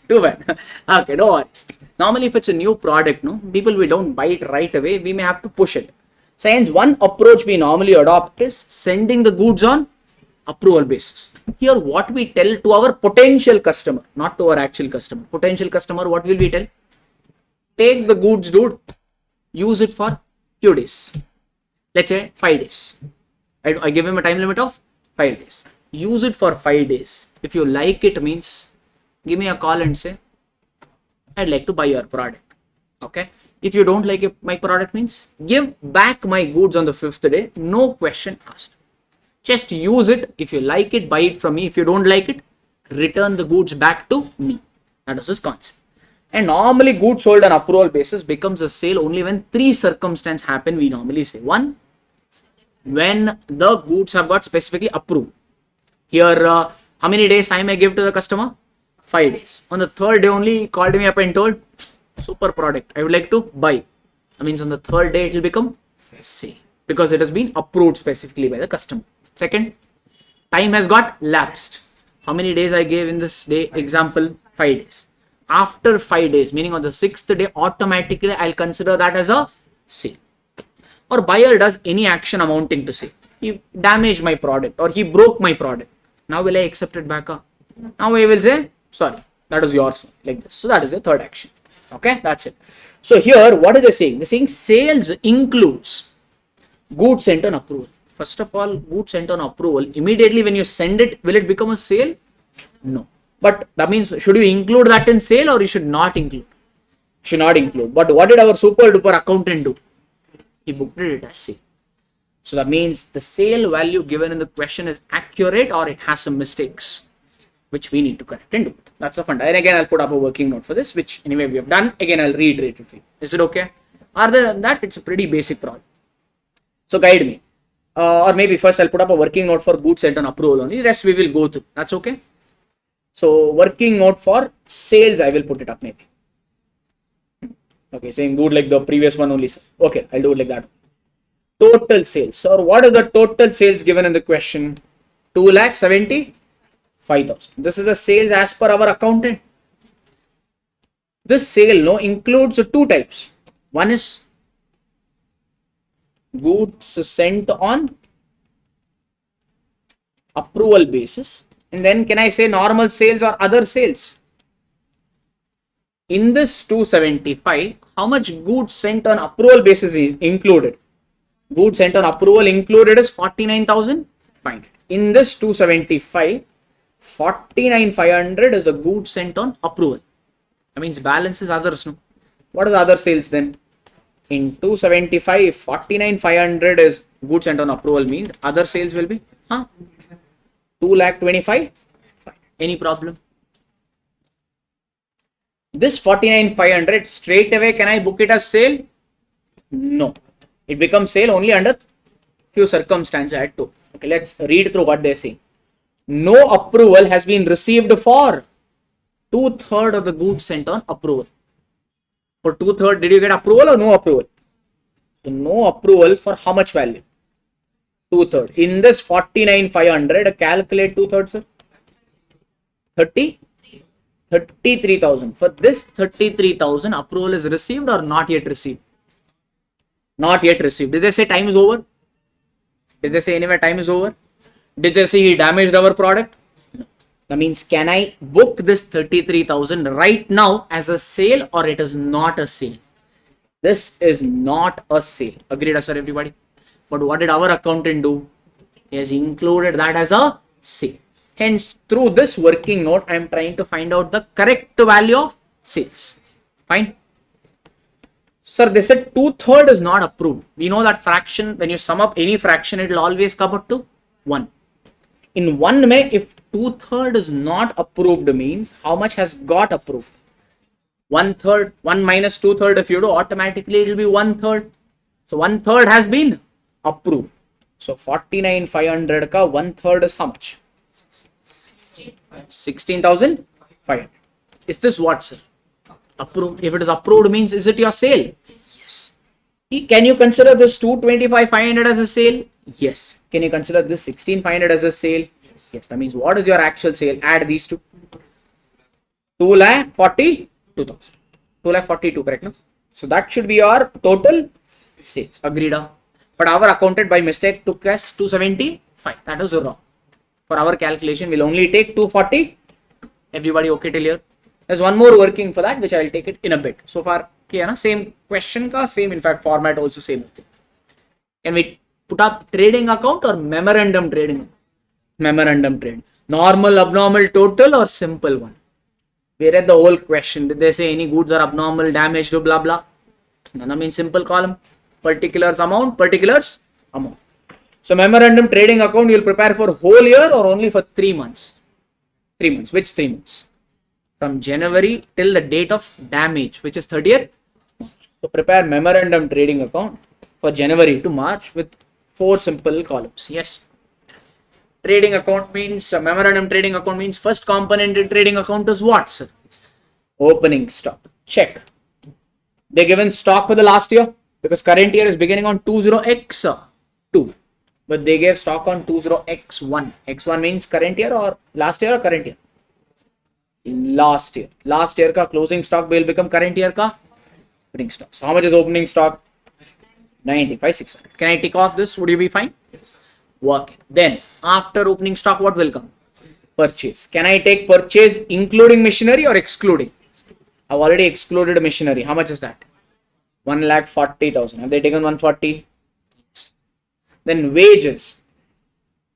Too bad. Okay, no worries. Normally, if it's a new product, no, people we don't buy it right away, we may have to push it. So, hence, one approach we normally adopt is sending the goods on approval basis. Here, what we tell to our potential customer, not to our actual customer. Potential customer, what will we tell? Take the goods, dude. Use it for few days. Let's say 5 days. I give him a time limit of 5 days. Use it for 5 days. If you like it, means give me a call and say, I'd like to buy your product. Okay. If you don't like my product, means give back my goods on the 5th day. No question asked. Just use it. If you like it, buy it from me. If you don't like it, return the goods back to me. That is this concept. And normally goods sold on approval basis becomes a sale only when 3 circumstances happen. We normally say 1, when the goods have got specifically approved. Here, how many days time I give to the customer? 5 days. On the 3rd day only, he called me up and told, super product, I would like to buy. That means on the 3rd day, it will become sale because it has been approved specifically by the customer. Second, time has got lapsed. How many days I gave in this day? Example, 5 days. After 5 days, meaning on the 6th day, automatically I'll consider that as a sale. Or buyer does any action amounting to sale. He damaged my product or he broke my product. Now will I accept it back? Now I will say, sorry, that is yours, like this. So that is the 3rd action. Okay, that's it. So here, what are they saying? They're saying sales includes goods sent on approval. First of all, goods sent on approval, immediately when you send it, will it become a sale? No. But that means, should you include that in sale or you should not include? Should not include. But what did our super duper accountant do? He booked it as sale. So that means the sale value given in the question is accurate or it has some mistakes, which we need to correct and do it. That's a fun. And again, I'll put up a working note for this, which anyway we have done. Again, I'll reiterate it for you. Is it okay? Other than that, it's a pretty basic problem. So guide me. Or maybe first I'll put up a working note for goods sent on approval only. The rest we will go through. That's okay. So working note for sales, I will put it up maybe. Okay, same good like the previous one only. Okay, I'll do it like that. Total sales. So what is the total sales given in the question? 2,75,000. This is the sales as per our accountant. This sale includes 2 types. One is goods sent on approval basis. And then can I say normal sales or other sales? In this 275, how much goods sent on approval basis is included? Goods sent on approval included is 49,500. In this 275, 49,500 is the goods sent on approval. That means balance is others. No? What are the other sales then? in 275, 49,500 is goods sent on approval means other sales will be 2,25,000. Any problem? This 49,500 straight away, can I book it as sale? No. It becomes sale only under few circumstances I had to. Okay, let's read through what they're saying. No approval has been received for 2/3 of the goods sent on approval. For 2/3, did you get approval or no approval? So no approval for how much value? 2/3. In this 49,500, calculate 2/3, sir. 33,000. For this 33,000, approval is received or not yet received? Not yet received. Did they say time is over? Did they say anywhere time is over? Did they say he damaged our product? No. That means, can I book this 33,000 right now as a sale or it is not a sale? This is not a sale. Agreed, sir, everybody? But what did our accountant do? He has included that as a sale. Hence, through this working note, I am trying to find out the correct value of sales. Fine. Sir, they said 2/3 is not approved. We know that fraction, when you sum up any fraction, it will always come up to 1. In 1 May, if 2/3 is not approved means how much has got approved? 1/3, 1 minus 2/3 if you do, automatically it will be 1/3. So 1/3 has been approved. So 49,500 ka 1/3 is how much? 16,500. Is this what, sir? Approved. If it is approved means, is it your sale? Yes. Can you consider this 225,500 as a sale? Yes. Can you consider this 16,500 as a sale? Yes. That means what is your actual sale? Add these two. 2,42,000. 2,42,000, correct? No? So that should be your total sales. Agreed. But our accountant by mistake took us 275. That is wrong. For our calculation, we'll only take 240. Everybody okay till here? There's one more working for that, which I will take it in a bit. So far, clear, na? Same question ka, same in fact format also same thing. Can we put up trading account or memorandum trading? Memorandum trade. Normal, abnormal, total or simple one? We read the whole question. Did they say any goods are abnormal, damaged, blah blah? None. I mean simple column. Particulars amount, particulars amount. So memorandum trading account you will prepare for whole year or only for 3 months? 3 months. Which 3 months? From January till the date of damage, which is 30th. So prepare memorandum trading account for January to March with 4 simple columns. Yes. Trading account means, memorandum trading account means first component in trading account is what, sir? Opening stock. Check. They given stock for the last year because current year is beginning on 20x2. But they gave stock on 20x1. X1 means current year or last year or current year? Last year. Last year ka closing stock will become current year ka opening stock. So how much is opening stock? 95,600. Can I tick off this? Would you be fine? Yes. Work. Then after opening stock, what will come? Purchase. Can I take purchase including machinery or excluding? I've already excluded machinery. How much is that? 1,40,000. Have they taken 140? Yes. Then wages.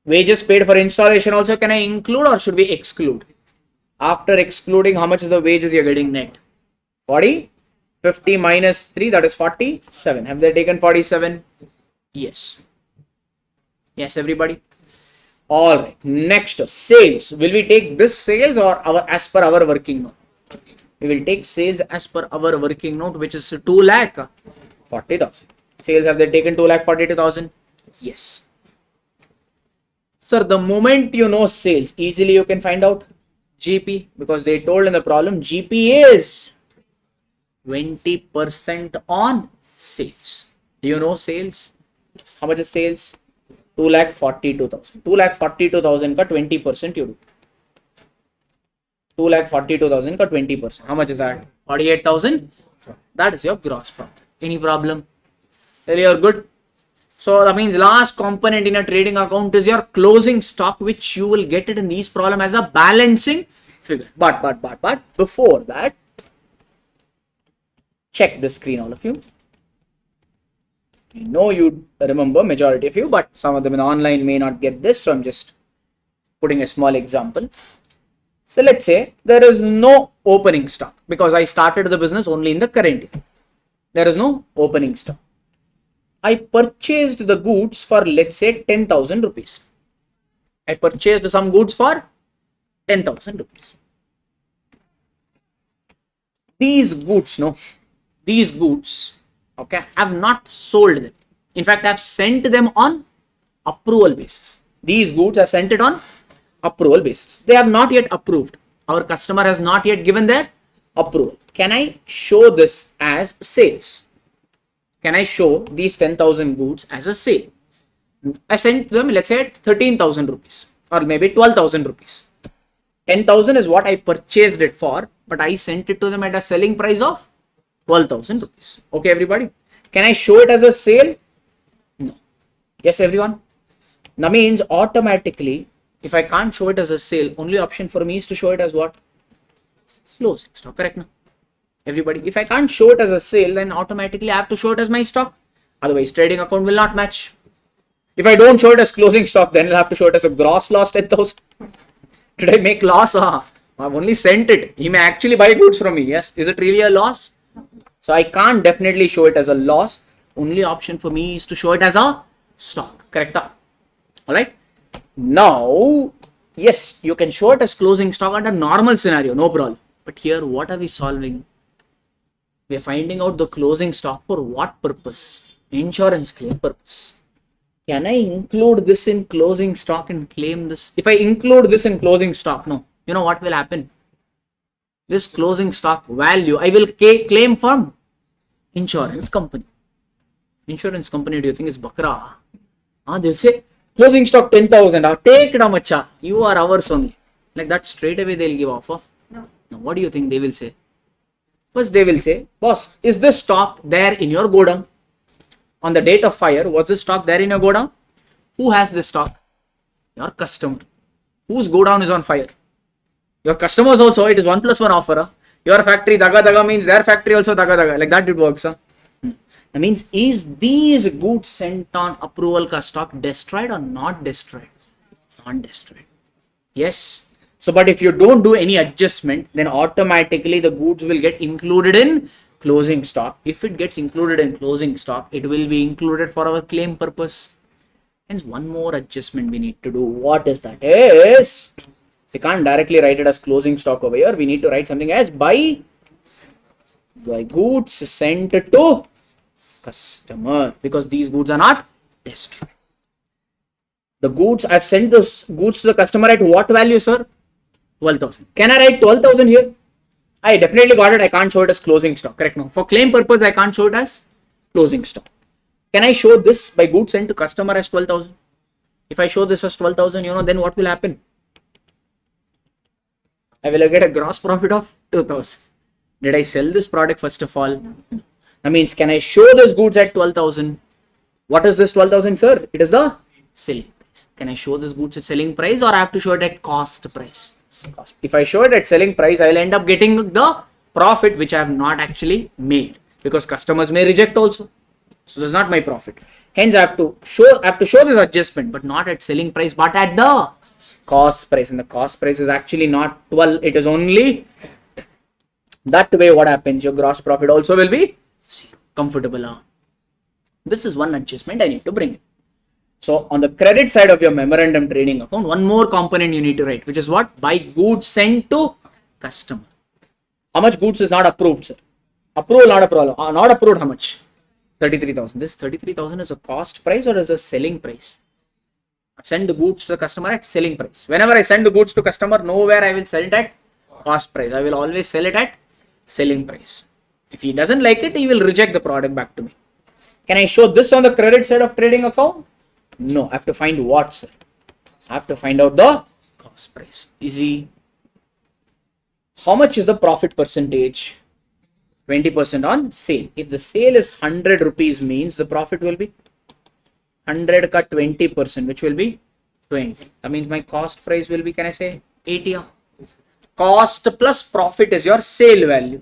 Wages paid for installation also can I include or should we exclude? After excluding, how much is the wages you're getting net? 40, 50 minus 3, that is 47. Have they taken 47? Yes. Yes, everybody. All right. Next, sales. Will we take this sales or our as per our working note? We will take sales as per our working note, which is 2,40,000. Sales, have they taken 2,42,000? Yes. Sir, the moment you know sales, easily you can find out GP, because they told in the problem GP is 20% on sales. Do you know sales? How much is sales? 2,42,000. 2,42,000 ka 20% you do. 2,42,000 ka 20%. How much is that? 48,000. That is your gross profit. Any problem? Tell you are good. So that means last component in a trading account is your closing stock, which you will get it in these problem as a balancing figure. But before that, check the screen, all of you. I know you remember majority of you, but some of them in online may not get this. So I'm just putting a small example. So let's say there is no opening stock because I started the business only in the current year. There is no opening stock. I purchased the goods for, let's say, 10,000 rupees. I purchased some goods for 10,000 rupees. These goods, okay, I have not sold them. In fact, I have sent them on approval basis. These goods I have sent it on approval basis. They have not yet approved. Our customer has not yet given their approval. Can I show this as sales? Can I show these 10,000 goods as a sale? I sent them, let's say, at 13,000 rupees or maybe 12,000 rupees. 10,000 is what I purchased it for, but I sent it to them at a selling price of 12,000 rupees. Okay, everybody. Can I show it as a sale? No. Yes, everyone. Now means automatically, if I can't show it as a sale, only option for me is to show it as what? Closing stock, correct? No? Everybody, if I can't show it as a sale, then automatically I have to show it as my stock. Otherwise, trading account will not match. If I don't show it as closing stock, then I'll have to show it as a gross loss 10,000. Did I make loss? I've only sent it. He may actually buy goods from me. Yes. Is it really a loss? So I can't definitely show it as a loss. Only option for me is to show it as a stock. Correct? Alright. Now, yes, you can show it as closing stock under normal scenario. No problem. But here, what are we solving? We are finding out the closing stock for what purpose? Insurance claim purpose. Can I include this in closing stock and claim this? If I include this in closing stock, no. You know what will happen? This closing stock value, I will claim from insurance company. Insurance company, do you think is Bakra? They'll say, closing stock 10,000. Take it, macha. You are ours only. Like that, straight away they'll give offer. No. Now, what do you think they will say? First, they will say, boss, is this stock there in your godown? On the date of fire, was this stock there in your godown? Who has this stock? Your customer. Whose godown is on fire? Your customers also. It is 1+1 offer. Your factory, daga means their factory also daga. Like that it works. That means, is these goods sent on approval ka stock destroyed or not destroyed? Not destroyed. Yes. So, but if you don't do any adjustment, then automatically the goods will get included in closing stock. If it gets included in closing stock, it will be included for our claim purpose. Hence, one more adjustment we need to do. What is that? Is we can't directly write it as closing stock over here. We need to write something as by goods sent to customer, because these goods are not destroyed. The goods, I've sent those goods to the customer at what value, sir? 12,000. Can I write 12,000 here? I definitely got it. I can't show it as closing stock. Correct? No. For claim purpose, I can't show it as closing stock. Can I show this by goods sent to customer as 12,000? If I show this as 12,000, then what will happen? I will get a gross profit of 2,000. Did I sell this product first of all? That means, can I show this goods at 12,000? What is this 12,000, sir? It is the selling price. Can I show this goods at selling price, or I have to show it at cost price? If I show it at selling price, I will end up getting the profit which I have not actually made, because customers may reject also. So that's not my profit. Hence, I have to show this adjustment, but not at selling price, but at the cost price. And the cost price is actually not 12. It is only that way. What happens? Your gross profit also will be 0. Comfortable. This is one adjustment I need to bring in. So on the credit side of your memorandum trading account, one more component you need to write, which is what? By goods sent to customer. How much goods is not approved, sir? Approval, not a problem. Not approved, how much? 33,000. This 33,000 is a cost price or is a selling price? I send the goods to the customer at selling price. Whenever I send the goods to customer, nowhere I will sell it at cost price. I will always sell it at selling price. If he doesn't like it, he will reject the product back to me. Can I show this on the credit side of trading account? No, I have to find what, sir? I have to find out the cost price. Easy. How much is the profit percentage? 20% on sale. If the sale is 100 rupees, means the profit will be 100 ka 20%, which will be 20. That means my cost price will be, can I say, 80. Cost plus profit is your sale value.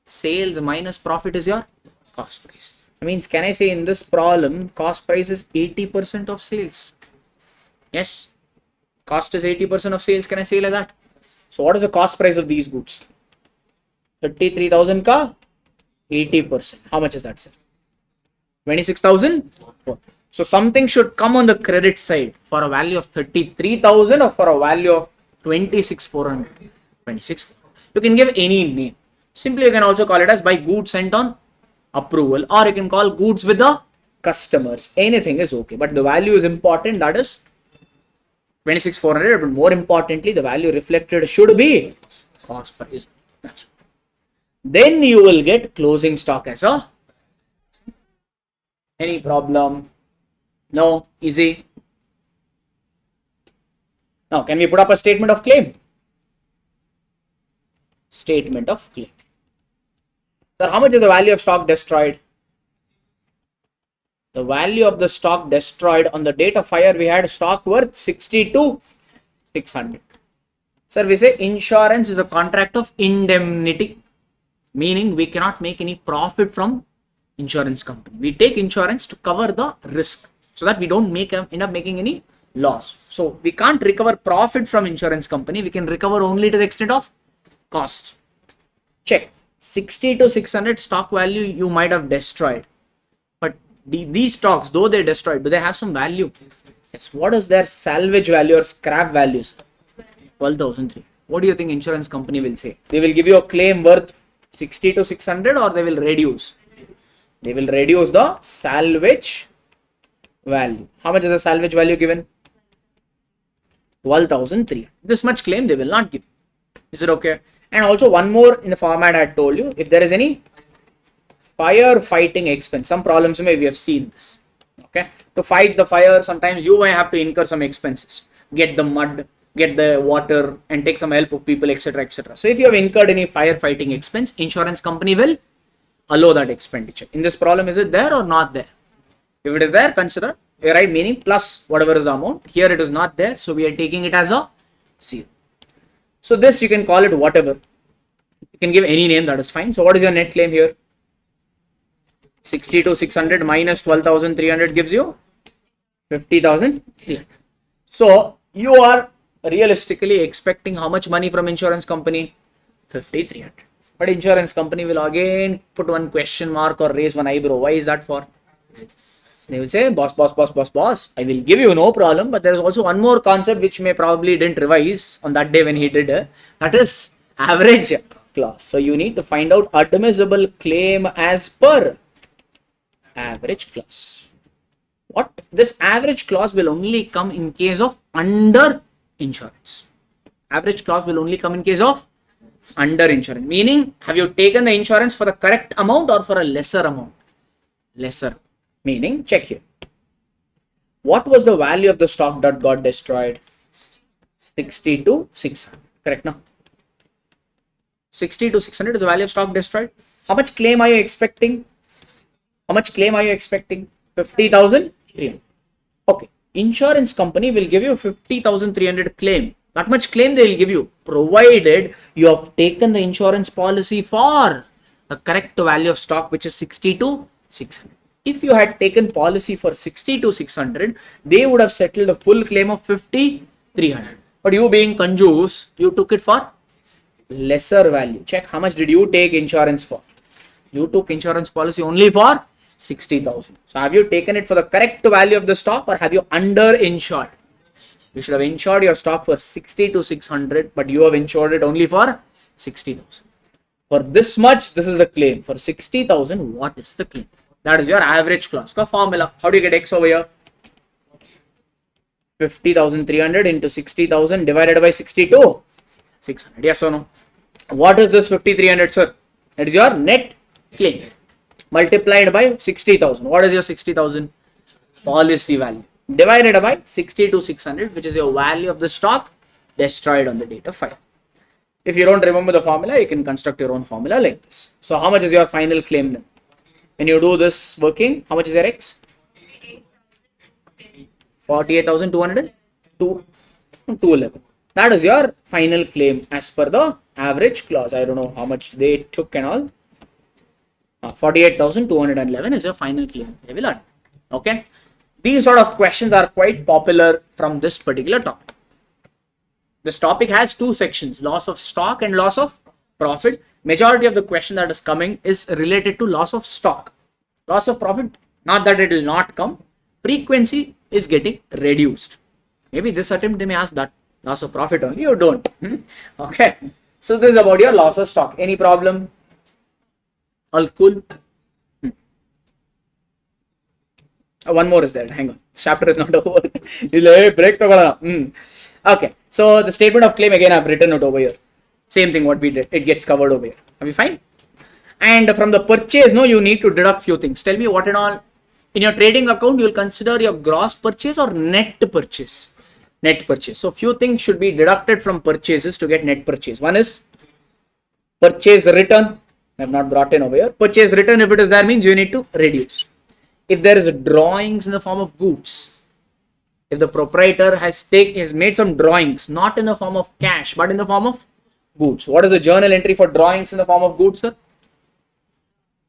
Sales minus profit is your cost price. That means, can I say in this problem, cost price is 80% of sales? Yes. Cost is 80% of sales. Can I say like that? So what is the cost price of these goods? 33,000 ka 80%. How much is that, sir? 26,000. So something should come on the credit side for a value of 33,000 or for a value of 26,400. 26. You can give any name. Simply you can also call it as by goods sent on approval, or you can call goods with the customers. Anything is okay, but the value is important. That is 26,400. But more importantly, the value reflected should be cost price. Then you will get closing stock as a. Any problem? No, easy. Now, can we put up a statement of claim? Statement of claim. Sir, how much is the value of stock destroyed? The value of the stock destroyed on the date of fire, we had stock worth 62,600. Sir, we say insurance is a contract of indemnity, meaning we cannot make any profit from insurance company. We take insurance to cover the risk so that we don't end up making any loss. So we can't recover profit from insurance company. We can recover only to the extent of cost. Check. 60,600 stock value you might have destroyed, but these stocks, though they destroyed, do they have some value? Yes. What is their salvage value or scrap values? 12,003. What do you think insurance company will say? They will give you a claim worth 60,600 or they will reduce? They will reduce the salvage value. How much is the salvage value given? 12,300. This much claim they will not give. Is it okay? And also one more in the format I had told you, if there is any firefighting expense, some problems we have seen this. Okay, to fight the fire, sometimes you may have to incur some expenses, get the mud, get the water, and take some help of people, etc., etc. So if you have incurred any firefighting expense, insurance company will allow that expenditure. In this problem, is it there or not there? If it is there, consider, right, meaning plus whatever is the amount. Here it is not there, so we are taking it as a 0. So this you can call it whatever. You can give any name, that is fine. So what is your net claim here? 62,600 minus 12,300 gives you 50,300. So you are realistically expecting how much money from insurance company? 5,300. But insurance company will again put one question mark or raise one eyebrow. Why is that for? They will say, boss, I will give you, no problem. But there is also one more concept which may probably didn't revise on that day when he did. That is average clause. So you need to find out admissible claim as per average clause. What? This average clause will only come in case of under insurance. Average clause will only come in case of under insurance. Meaning, have you taken the insurance for the correct amount or for a lesser amount? Lesser. Meaning, check here. What was the value of the stock that got destroyed? 62,600. Correct now? 62,600 is the value of stock destroyed. How much claim are you expecting? How much claim are you expecting? 50,300. Okay. Insurance company will give you 50,300 claim. That much claim they will give you, provided you have taken the insurance policy for the correct value of stock, which is 62,600. If you had taken policy for 62,600, they would have settled the full claim of 50,300. But you being conjuice, you took it for lesser value. Check how much did you take insurance for? You took insurance policy only for 60,000. So have you taken it for the correct value of the stock or have you under insured? You should have insured your stock for 62,600, but you have insured it only for 60,000. For this much, this is the claim. For 60,000, what is the claim? That is your average clause. The formula. How do you get X over here? 50,300 into 60,000 divided by 62,600. Yes or no? What is this 50,300, sir? That is your net claim. Multiplied by 60,000. What is your 60,000? Policy value. Divided by 62,600, which is your value of the stock destroyed on the date of fire. If you don't remember the formula, you can construct your own formula like this. So how much is your final claim then? When you do this working, how much is your X? 48,200? 211. That is your final claim as per the average clause. I don't know how much they took and all. 48,211 is your final claim. They will earn. Okay. These sort of questions are quite popular from this particular topic. This topic has two sections, loss of stock and loss of profit. Majority of the question that is coming is related to loss of stock. Loss of profit, not that it will not come. Frequency is getting reduced. Maybe this attempt they may ask that loss of profit only, you don't. Okay. So this is about your loss of stock. Any problem? All cool? One more is there. Hang on. Chapter is not over. Break. Okay. So the statement of claim, again, I've written it over here. Same thing what we did. It gets covered over here. Are we fine? And from the purchase, no, you need to deduct few things. Tell me what and all. In your trading account, you will consider your gross purchase or net purchase. Net purchase. So few things should be deducted from purchases to get net purchase. One is purchase return. I have not brought in over here. Purchase return, if it is there, means you need to reduce. If there is drawings in the form of goods, if the proprietor has made some drawings, not in the form of cash, but in the form of goods. What is the journal entry for drawings in the form of goods, sir?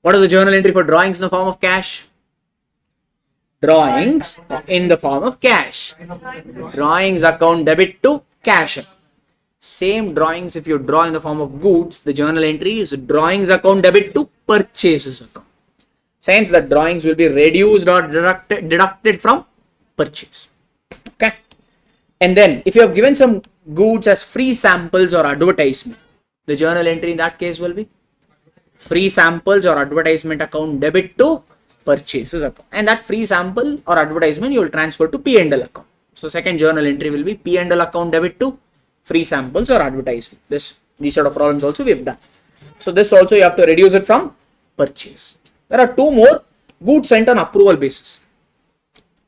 What is the journal entry for drawings in the form of cash? Drawings in the form of cash. Drawings account debit to cash. Same drawings, if you draw in the form of goods, the journal entry is drawings account debit to purchases account. Since the drawings will be reduced or deducted from purchase. Okay. And then if you have given some goods as free samples or advertisement, the journal entry in that case will be free samples or advertisement account debit to purchases account. And that free sample or advertisement you will transfer to P&L account. So second journal entry will be P&L account debit to free samples or advertisement. These sort of problems also we have done. So this also you have to reduce it from purchase. There are two more. Goods sent on approval basis.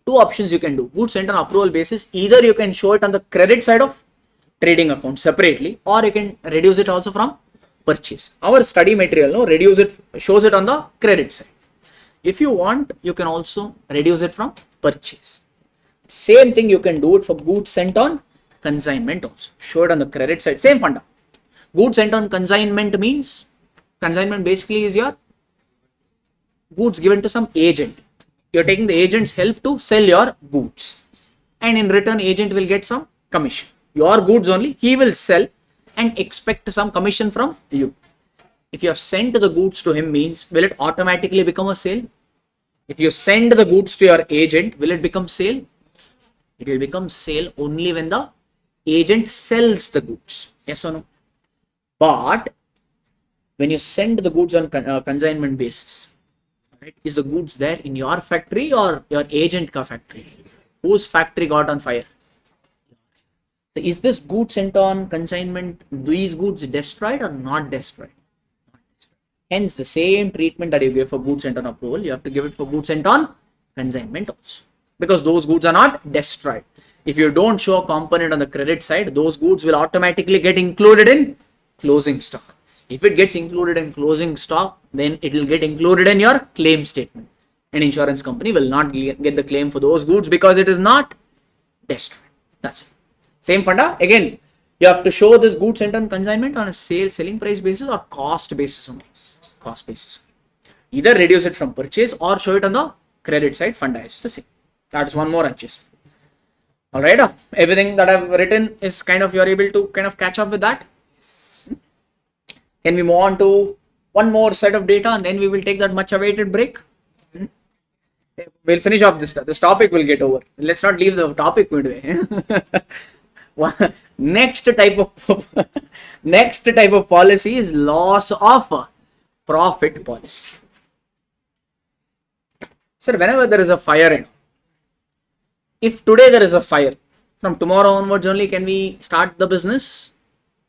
Two options you can do. Goods sent on approval basis. Either you can show it on the credit side of trading account separately, or you can reduce it also from purchase. Our study material shows it on the credit side. If you want, you can also reduce it from purchase. Same thing you can do it for goods sent on consignment also. Show it on the credit side. Same funda. Goods sent on consignment means, consignment basically is your goods given to some agent. You're taking the agent's help to sell your goods. And in return, agent will get some commission. Your goods only, he will sell and expect some commission from you. If you have sent the goods to him means, will it automatically become a sale? If you send the goods to your agent, will it become sale? It will become sale only when the agent sells the goods. Yes or no? But when you send the goods on consignment basis, right, is the goods there in your factory or your agent ka factory? Whose factory got on fire? So is this goods sent on consignment, these goods destroyed or not destroyed? Hence, the same treatment that you give for goods sent on approval, you have to give it for goods sent on consignment also. Because those goods are not destroyed. If you don't show a component on the credit side, those goods will automatically get included in closing stock. If it gets included in closing stock, then it will get included in your claim statement. An insurance company will not get the claim for those goods because it is not destroyed. That's it. Same funda. Again, you have to show this goods sent on consignment on a selling price basis or cost basis only. Cost basis. Either reduce it from purchase or show it on the credit side. Funda is the same. That is one more adjustment. Alright. Everything that I've written is kind of, you're able to kind of catch up with that. Can we move on to one more set of data and then we will take that much awaited break? We'll finish off this topic will get over. Let's not leave the topic midway. Next type of policy is loss of profit policy. Sir, whenever there is a fire, if today there is a fire, from tomorrow onwards only can we start the business,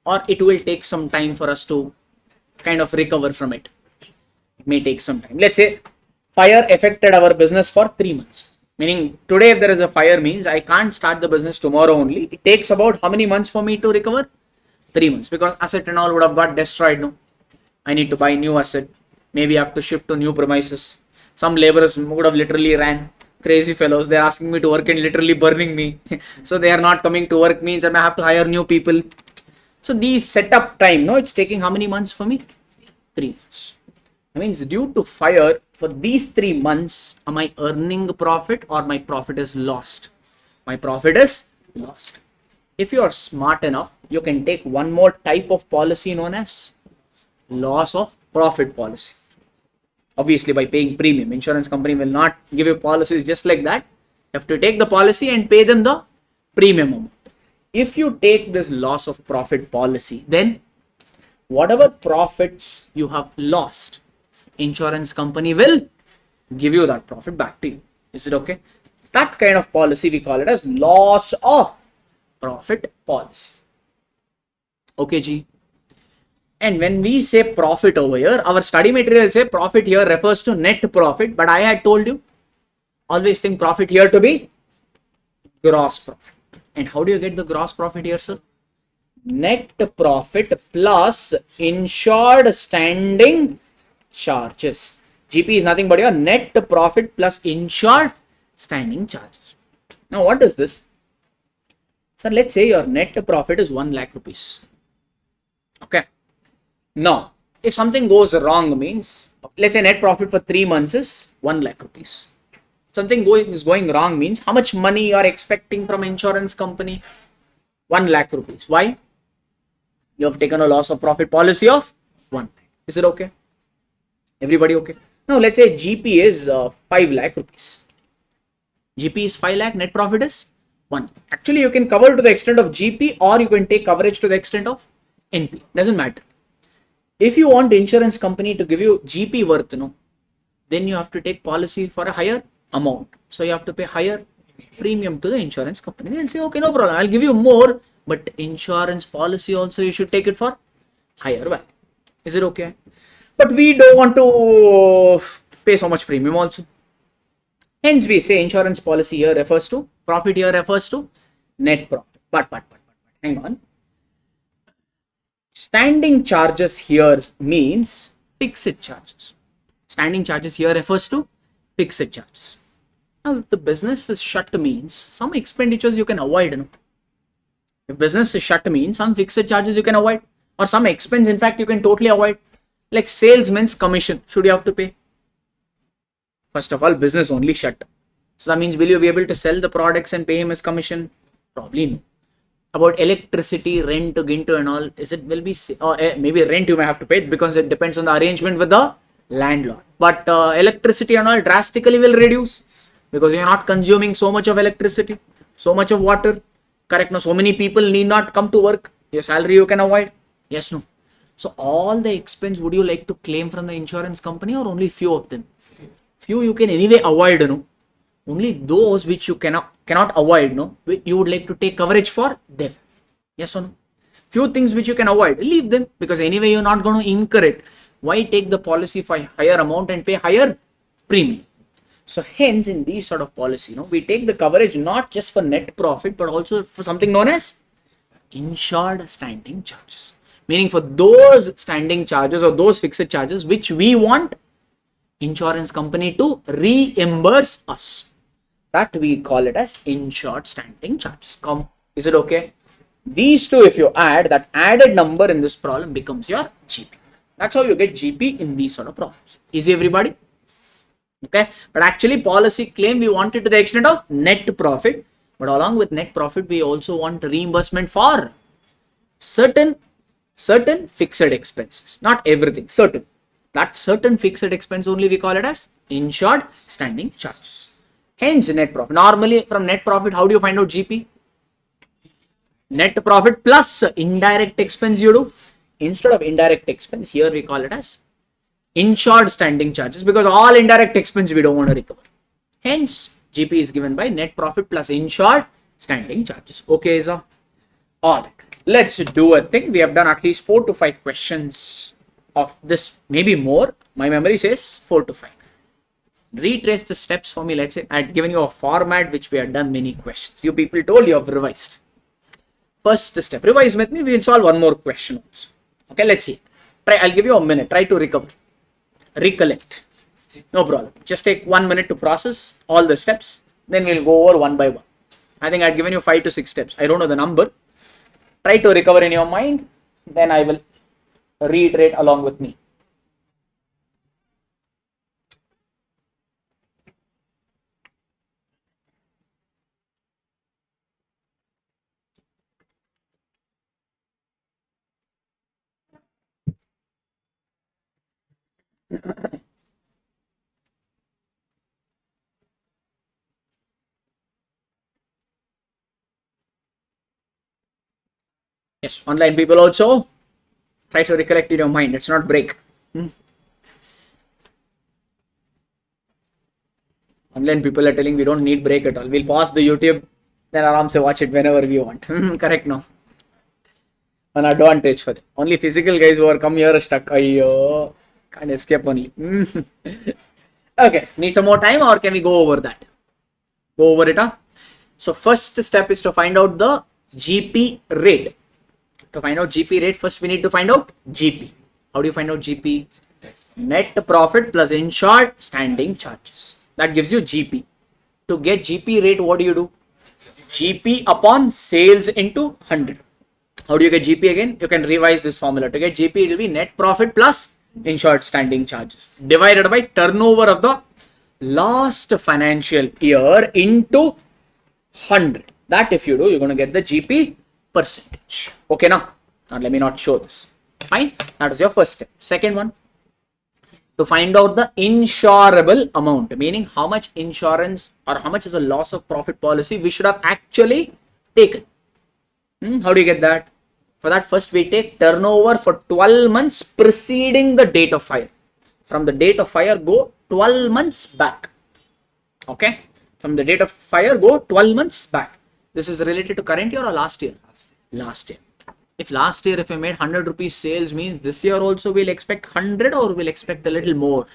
or it will take some time for us to kind of recover from it? It may take some time. Let's say fire affected our business for 3 months. Meaning today if there is a fire means I can't start the business tomorrow only. It takes about how many months for me to recover? 3 months, because asset and all would have got destroyed. No, I need to buy new asset. Maybe I have to shift to new premises. Some laborers would have literally ran. Crazy fellows, they're asking me to work and literally burning me. So they are not coming to work means I may have to hire new people. So these setup time, no, it's taking how many months for me? 3 months. That means due to fire, for these 3 months, am I earning profit or my profit is lost? My profit is lost. If you are smart enough, you can take one more type of policy known as loss of profit policy. Obviously, by paying premium, insurance company will not give you policies just like that. You have to take the policy and pay them the premium amount. If you take this loss of profit policy, then whatever profits you have lost, insurance company will give you that profit back to you. Is it okay? That kind of policy we call it as loss of profit policy. Okay, G. And when we say profit over here, our study material say profit here refers to net profit, but I had told you, always think profit here to be gross profit. And how do you get the gross profit here, sir? Net profit plus insured standing charges. GP is nothing but your net profit plus insured standing charges. Now, what is this? Sir, let's say your net profit is 1 lakh rupees. Okay. Now, if something goes wrong means, let's say net profit for 3 months is 1 lakh rupees. Something is going wrong means how much money you are expecting from insurance company? 1 lakh rupees. Why? You have taken a loss of profit policy of 1 lakh. Is it okay? Everybody okay? Now, let's say GP is 5 lakh rupees. GP is 5 lakh, net profit is 1. Actually, you can cover to the extent of GP or you can take coverage to the extent of NP. Doesn't matter. If you want the insurance company to give you GP worth, no, then you have to take policy for a higher amount. So you have to pay higher premium to the insurance company. They'll say, okay, no problem. I'll give you more, but insurance policy also you should take it for higher value. Is it okay? But we don't want to pay so much premium also. Hence we say insurance policy here refers to, profit here refers to net profit. But, hang on. Standing charges here means fixed charges. Standing charges here refers to fixed charges. Now, if the business is shut means some expenditures you can avoid. No? If business is shut means some fixed charges you can avoid, or some expense in fact you can totally avoid. Like salesman's commission, should you have to pay? First of all, business only shut. So that means will you be able to sell the products and pay him his commission? Probably no. About electricity, rent, ginto and all, is it will be, or maybe rent you may have to pay because it depends on the arrangement with the landlord. But electricity and all drastically will reduce because you're not consuming so much of electricity, so much of water. Correct? No, so many people need not come to work. Your salary you can avoid. Yes, no. So all the expense would you like to claim from the insurance company or only few of them? Few you can anyway avoid, no? Only those which you cannot avoid, no? You would like to take coverage for them. Yes or no? Few things which you can avoid, leave them because anyway you're not going to incur it. Why take the policy for higher amount and pay higher premium? So hence in these sort of policy, no, we take the coverage not just for net profit but also for something known as insured standing charges. Meaning for those standing charges or those fixed charges which we want insurance company to reimburse us. That we call it as insured standing charges. Is it okay? These two, if you add, that added number in this problem becomes your GP. That's how you get GP in these sort of problems. Easy, everybody? Okay. But actually, policy claim we want it to the extent of net profit. But along with net profit, we also want reimbursement for certain fixed expenses. Not everything, certain. That certain fixed expense only we call it as insured standing charges. Hence net profit. Normally from net profit, how do you find out GP? Net profit plus indirect expense you do. Instead of indirect expense, here we call it as insured standing charges because all indirect expense we don't want to recover. Hence GP is given by net profit plus insured standing charges. Okay, sir? Alright. Let's do a thing. We have done at least 4 to 5 questions of this, maybe more. My memory says 4 to 5. Retrace the steps for me. Let's say I had given you a format which we had done many questions. You people told you have revised. First step, revise with me. We will solve one more question also. Okay, let's see. I'll give you a minute. Try to recollect. No problem. Just take 1 minute to process all the steps. Then we'll go over one by one. I think I'd given you 5 to 6 steps. I don't know the number. Try to recover in your mind. Then I will reiterate along with me. Yes, online people also try to recollect in your mind. It's not break. Online people are telling we don't need break at all. We'll pause the YouTube, then aram se watch it whenever we want. Correct, no? An advantage for them. Only physical guys who are come here are stuck. Ayyo, can't escape only. Okay, need some more time or can we go over that? Go over it, huh? So first step is to find out the GP rate. To find out GP rate, first we need to find out GP. How do you find out GP? Net profit plus insured standing charges. That gives you GP. To get GP rate, what do? GP upon sales into 100. How do you get GP again? You can revise this formula. To get GP, it will be net profit plus insured standing charges divided by turnover of the last financial year into 100. That if you do, you're going to get the GP percentage. Okay, now let me not show this. Fine. That is your first step. Second one, to find out the insurable amount, meaning how much insurance or how much is a loss of profit policy we should have actually taken. How do you get that? For that, first we take turnover for 12 months preceding the date of fire. From the date of fire, go 12 months back. Okay? From the date of fire, go 12 months back. This is related to current year or last year? Last year. If last year, if we made 100 rupees sales, means this year also we'll expect 100 or we'll expect a little more?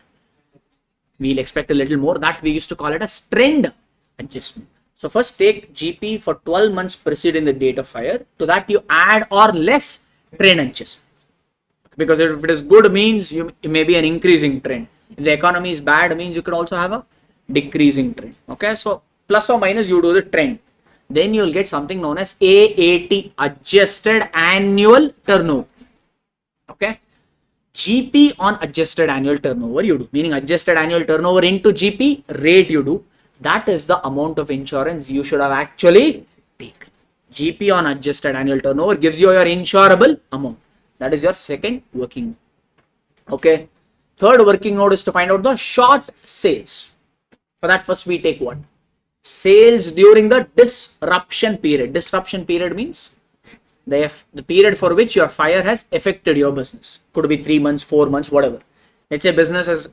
We'll expect a little more. That we used to call it as trend adjustment. So first take GP for 12 months preceding the date of fire. To that you add or less trend adjustment. Because if it is good means it may be an increasing trend. If the economy is bad means you could also have a decreasing trend. Okay, so plus or minus you do the trend. Then you will get something known as AAT, adjusted annual turnover. Okay, GP on adjusted annual turnover you do, meaning adjusted annual turnover into GP rate you do. That is the amount of insurance you should have actually taken. GP on adjusted annual turnover gives you your insurable amount. That is your second working note. Okay. Third working note is to find out the short sales. For that, first we take what? Sales during the disruption period. Disruption period means the period for which your fire has affected your business. Could be 3 months, 4 months, whatever. Let's say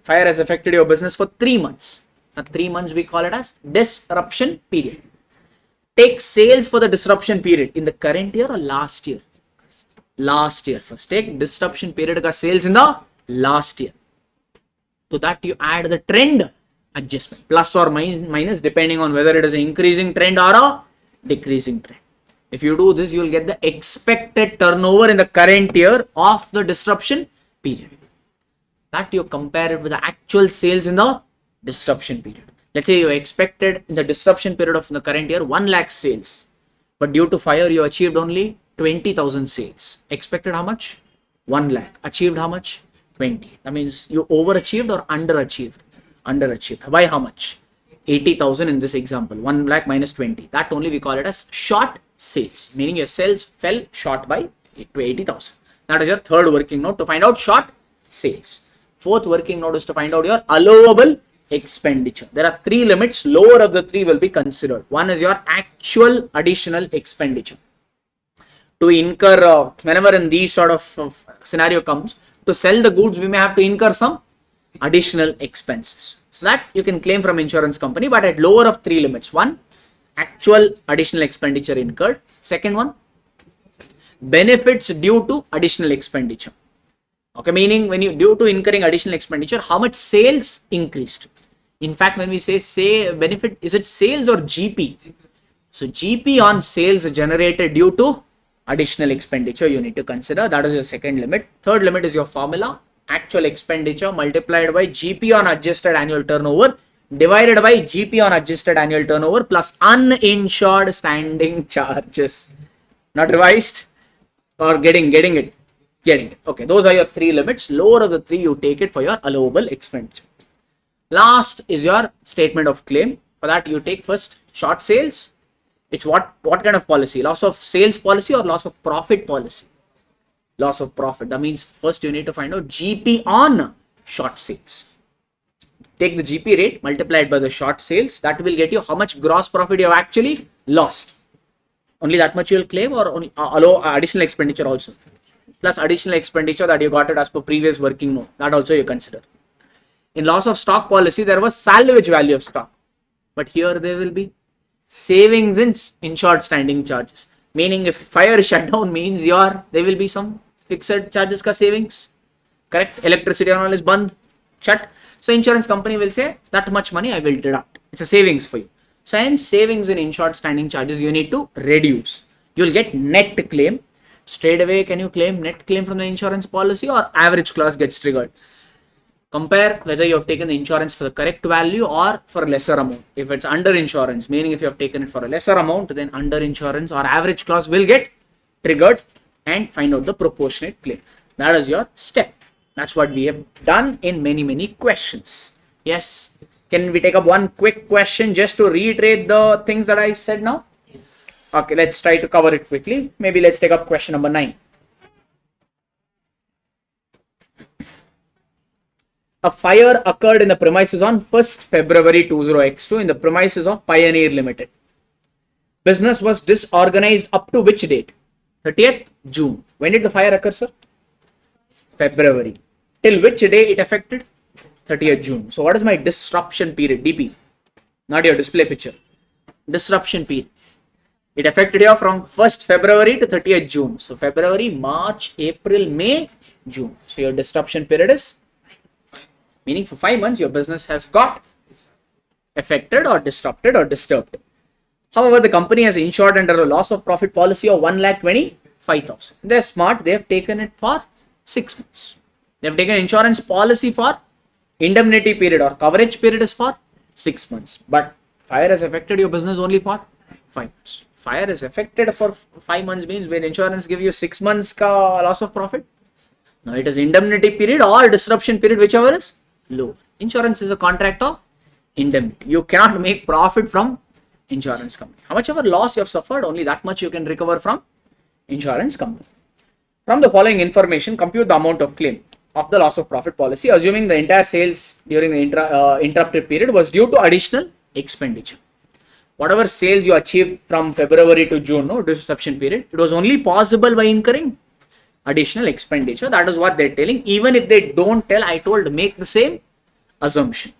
fire has affected your business for 3 months. Now 3 months we call it as disruption period. Take sales for the disruption period in the current year or last year? Last year first. Take disruption period ka sales in the last year. To that you add the trend adjustment, plus or minus depending on whether it is an increasing trend or a decreasing trend. If you do this, you will get the expected turnover in the current year of the disruption period. That you compare it with the actual sales in the disruption period. Let's say you expected in the disruption period of the current year 1 lakh sales, but due to fire you achieved only 20,000 sales. Expected how much? 1 lakh. Achieved how much? 20. That means you overachieved or underachieved? Underachieved. By how much? 80,000 in this example. 1 lakh minus 20. That only we call it as short sales, meaning your sales fell short by 80,000. That is your third working note to find out short sales. Fourth working note is to find out your allowable expenditure. There are 3 limits. Lower of the 3 will be considered. One is your actual additional expenditure. To incur, whenever in these sort of scenario comes, to sell the goods, we may have to incur some additional expenses. So that you can claim from insurance company, but at lower of 3 limits. One, actual additional expenditure incurred. Second one, benefits due to additional expenditure. Okay, meaning when you due to incurring additional expenditure, how much sales increased. In fact, when we say benefit, is it sales or GP? So GP on sales generated due to additional expenditure you need to consider. That is your second limit. Third limit is your formula. Actual expenditure multiplied by GP on adjusted annual turnover divided by GP on adjusted annual turnover plus uninsured standing charges. Not revised or getting it. Okay, those are your 3 limits. Lower of the 3 you take it for your allowable expenditure. Last is your statement of claim. For that you take first short sales. It's what kind of policy? Loss of sales policy or loss of profit policy? Loss of profit. That means first you need to find out GP on short sales. Take the GP rate, multiply it by the short sales. That will get you how much gross profit you have actually lost. Only that much you will claim, or only, allow additional expenditure also. Plus additional expenditure that you got it as per previous working note. That also you consider. In loss of stock policy, there was salvage value of stock. But here there will be savings in insured standing charges. Meaning if fire shutdown means there will be some fixed charges ka savings. Correct? Electricity and all is band, shut. So insurance company will say that much money I will deduct. It's a savings for you. So hence savings in insured standing charges you need to reduce. You will get net claim. Straight away can you claim net claim from the insurance policy, or average clause gets triggered. Compare whether you have taken the insurance for the correct value or for a lesser amount. If it's under insurance, meaning if you have taken it for a lesser amount, then under insurance or average clause will get triggered, and find out the proportionate claim. That is your step. That's what we have done in many questions. Yes. Can we take up one quick question just to reiterate the things that I said now? Yes. Okay, let's try to cover it quickly. Maybe let's take up question number 9. A fire occurred in the premises on 1st February 20x2 in the premises of Pioneer Limited. Business was disorganized up to which date? 30th June. When did the fire occur, sir? February. Till which day it affected? 30th June. So what is my disruption period? DP. Not your display picture. Disruption period. It affected you from 1st February to 30th June. So February, March, April, May, June. So your disruption period is, meaning for 5 months your business has got affected or disrupted or disturbed. However, the company has insured under a loss of profit policy of 1,25,000. They're smart. They have taken it for 6 months. They have taken insurance policy for indemnity period or coverage period is for 6 months. But fire has affected your business only for 5 months. Fire is affected for 5 months means when insurance give you 6 months ka loss of profit. Now it is indemnity period or disruption period, whichever is lower. Insurance is a contract of indemnity. You cannot make profit from insurance company. How much ever loss you have suffered, only that much you can recover from insurance company. From the following information, compute the amount of claim of the loss of profit policy, assuming the entire sales during the interrupted period was due to additional expenditure. Whatever sales you achieved from February to June, no disruption period, it was only possible by incurring additional expenditure. That is what they're telling. Even if they don't tell, I told make the same assumption.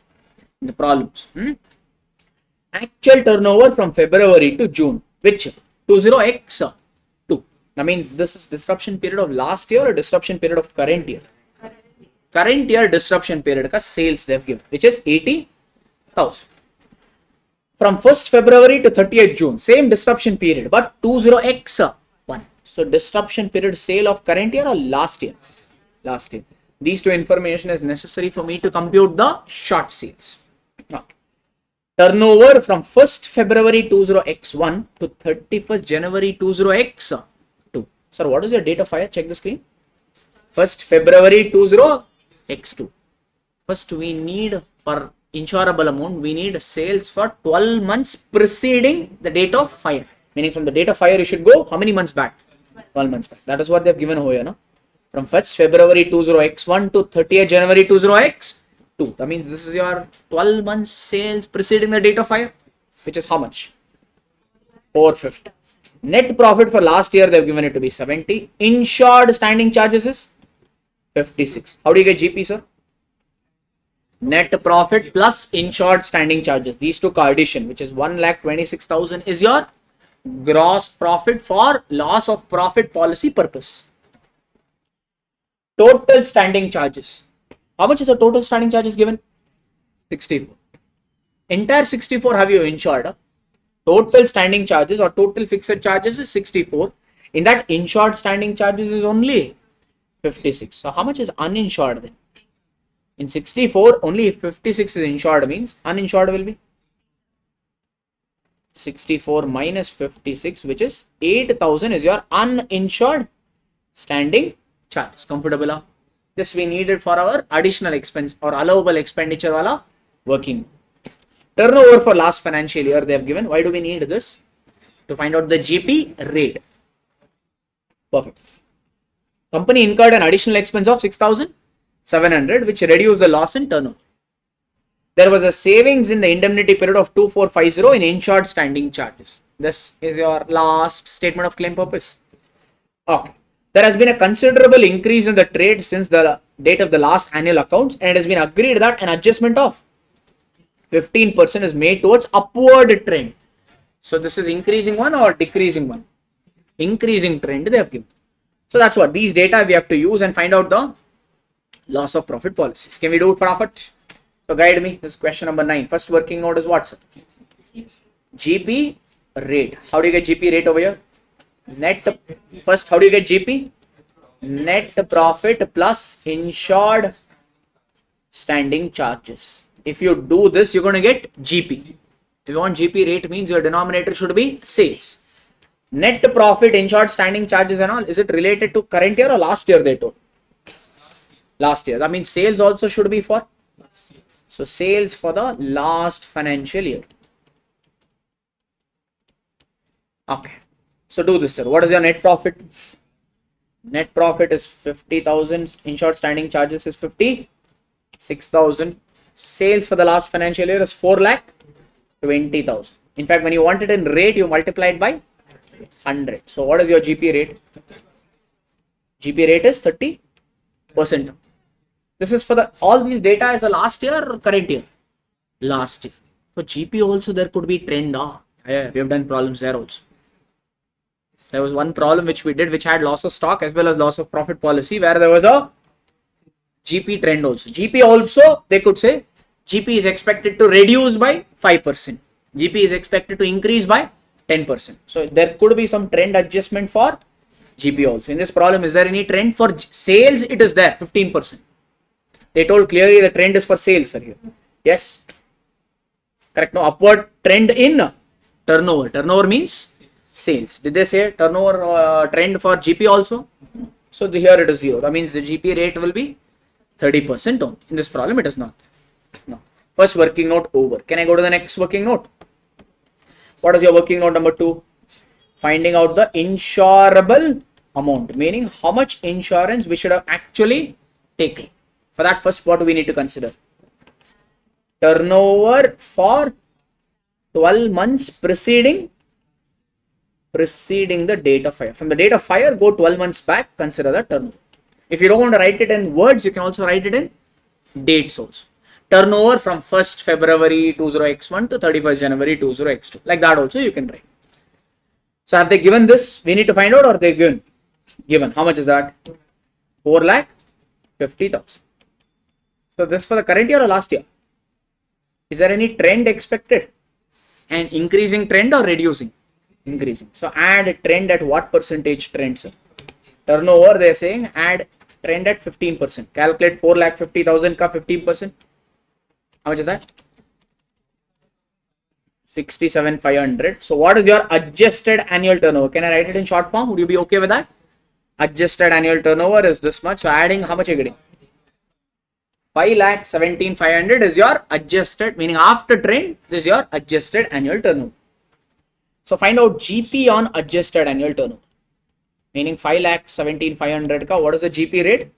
The problems. Actual turnover from February to June, which 20x2. That means this is disruption period of last year or disruption period of current year. Current year disruption period ka sales they've given, which is 80,000. From 1st February to 30th June, same disruption period, but 20x1. So disruption period sale of current year or last year? Last year. These two information is necessary for me to compute the short sales. Okay. Turnover from 1st February 20x1 to 31st January 20x2. Sir, what is your date of fire? Check the screen. 1st February 20x2. First, we need for insurable amount, we need sales for 12 months preceding the date of fire. Meaning from the date of fire, you should go how many months back? 12 months back. That is what they have given over here. No? From 1st February 20x1 to 30th January 20x2. That means this is your 12 months sales preceding the date of fire, which is how much? 450. Net profit for last year, they have given it to be 70. Insured standing charges is 56. How do you get GP, sir? Net profit plus insured standing charges. These two addition, which is 1,26,000 is your gross profit for loss of profit policy purpose. Total standing charges. How much is the total standing charges given? 64. Entire 64 have you insured? Total standing charges or total fixed charges is 64. In that, insured standing charges is only 56. So how much is uninsured then? In 64, only 56 is insured, means uninsured will be 64 minus 56, which is 8,000 is your uninsured standing charges. Comfortable? This we needed for our additional expense or allowable expenditure wala working. Turnover for last financial year they have given. Why do we need this? To find out the GP rate. Perfect. Company incurred an additional expense of 6,000. 700, which reduced the loss in turnover. There was a savings in the indemnity period of 2450 in insured standing charges. This is your last statement of claim purpose. Okay. There has been a considerable increase in the trade since the date of the last annual accounts, and it has been agreed that an adjustment of 15% is made towards upward trend. So this is increasing one or decreasing one? Increasing trend they have given. So that's what these data we have to use and find out the loss of profit policies. Can we do it profit? So guide me. This is question number 9. First working note is what, sir? GP rate. How do you get GP rate over here? Net. First, how do you get GP? Net profit plus insured standing charges. If you do this, you're going to get GP. If you want GP rate, means your denominator should be sales. Net profit, insured standing charges and all, is it related to current year or last year they told? Last year. That means sales also should be for? So sales for the last financial year. Okay. So do this, sir. What is your net profit? Net profit is 50,000. Insured standing charges is 56,000. Sales for the last financial year is 4,20,000. In fact, when you want it in rate, you multiply it by 100. So what is your GP rate? GP rate is 30%. This is for the all these data is the last year or current year? Last year. For GP also there could be trend. Yeah, we have done problems there also. There was one problem which we did which had loss of stock as well as loss of profit policy where there was a GP trend also. GP also they could say GP is expected to reduce by 5%. GP is expected to increase by 10%. So there could be some trend adjustment for GP also. In this problem, is there any trend for sales? It is there, 15%. They told clearly the trend is for sales, sir. Here. Yes. Correct. No, upward trend in turnover. Turnover means sales. Did they say turnover trend for GP also? So here it is 0. That means the GP rate will be 30% only. In this problem, it is not. No. First working note over. Can I go to the next working note? What is your working note number 2? Finding out the insurable amount, meaning how much insurance we should have actually taken. For that, first, what do we need to consider? Turnover for 12 months preceding the date of fire. From the date of fire, go 12 months back, consider the turnover. If you don't want to write it in words, you can also write it in dates also. Turnover from 1st February 20x1 to 31st January 20x2. Like that also you can write. So have they given this? We need to find out, or they given? Given. How much is that? 4,50,000. So this for the current year or last year? Is there any trend expected? An increasing trend or reducing? Increasing. So add a trend at what percentage trend, sir? Turnover, they are saying add trend at 15%. Calculate 4,50,000 ka 15%. How much is that? 67,500. So what is your adjusted annual turnover? Can I write it in short form? Would you be okay with that? Adjusted annual turnover is this much. So adding, how much are you getting? 5,17,500 is your adjusted, meaning after trend, this is your adjusted annual turnover. So find out GP on adjusted annual turnover. Meaning 5,17,500 ka, what is the GP rate?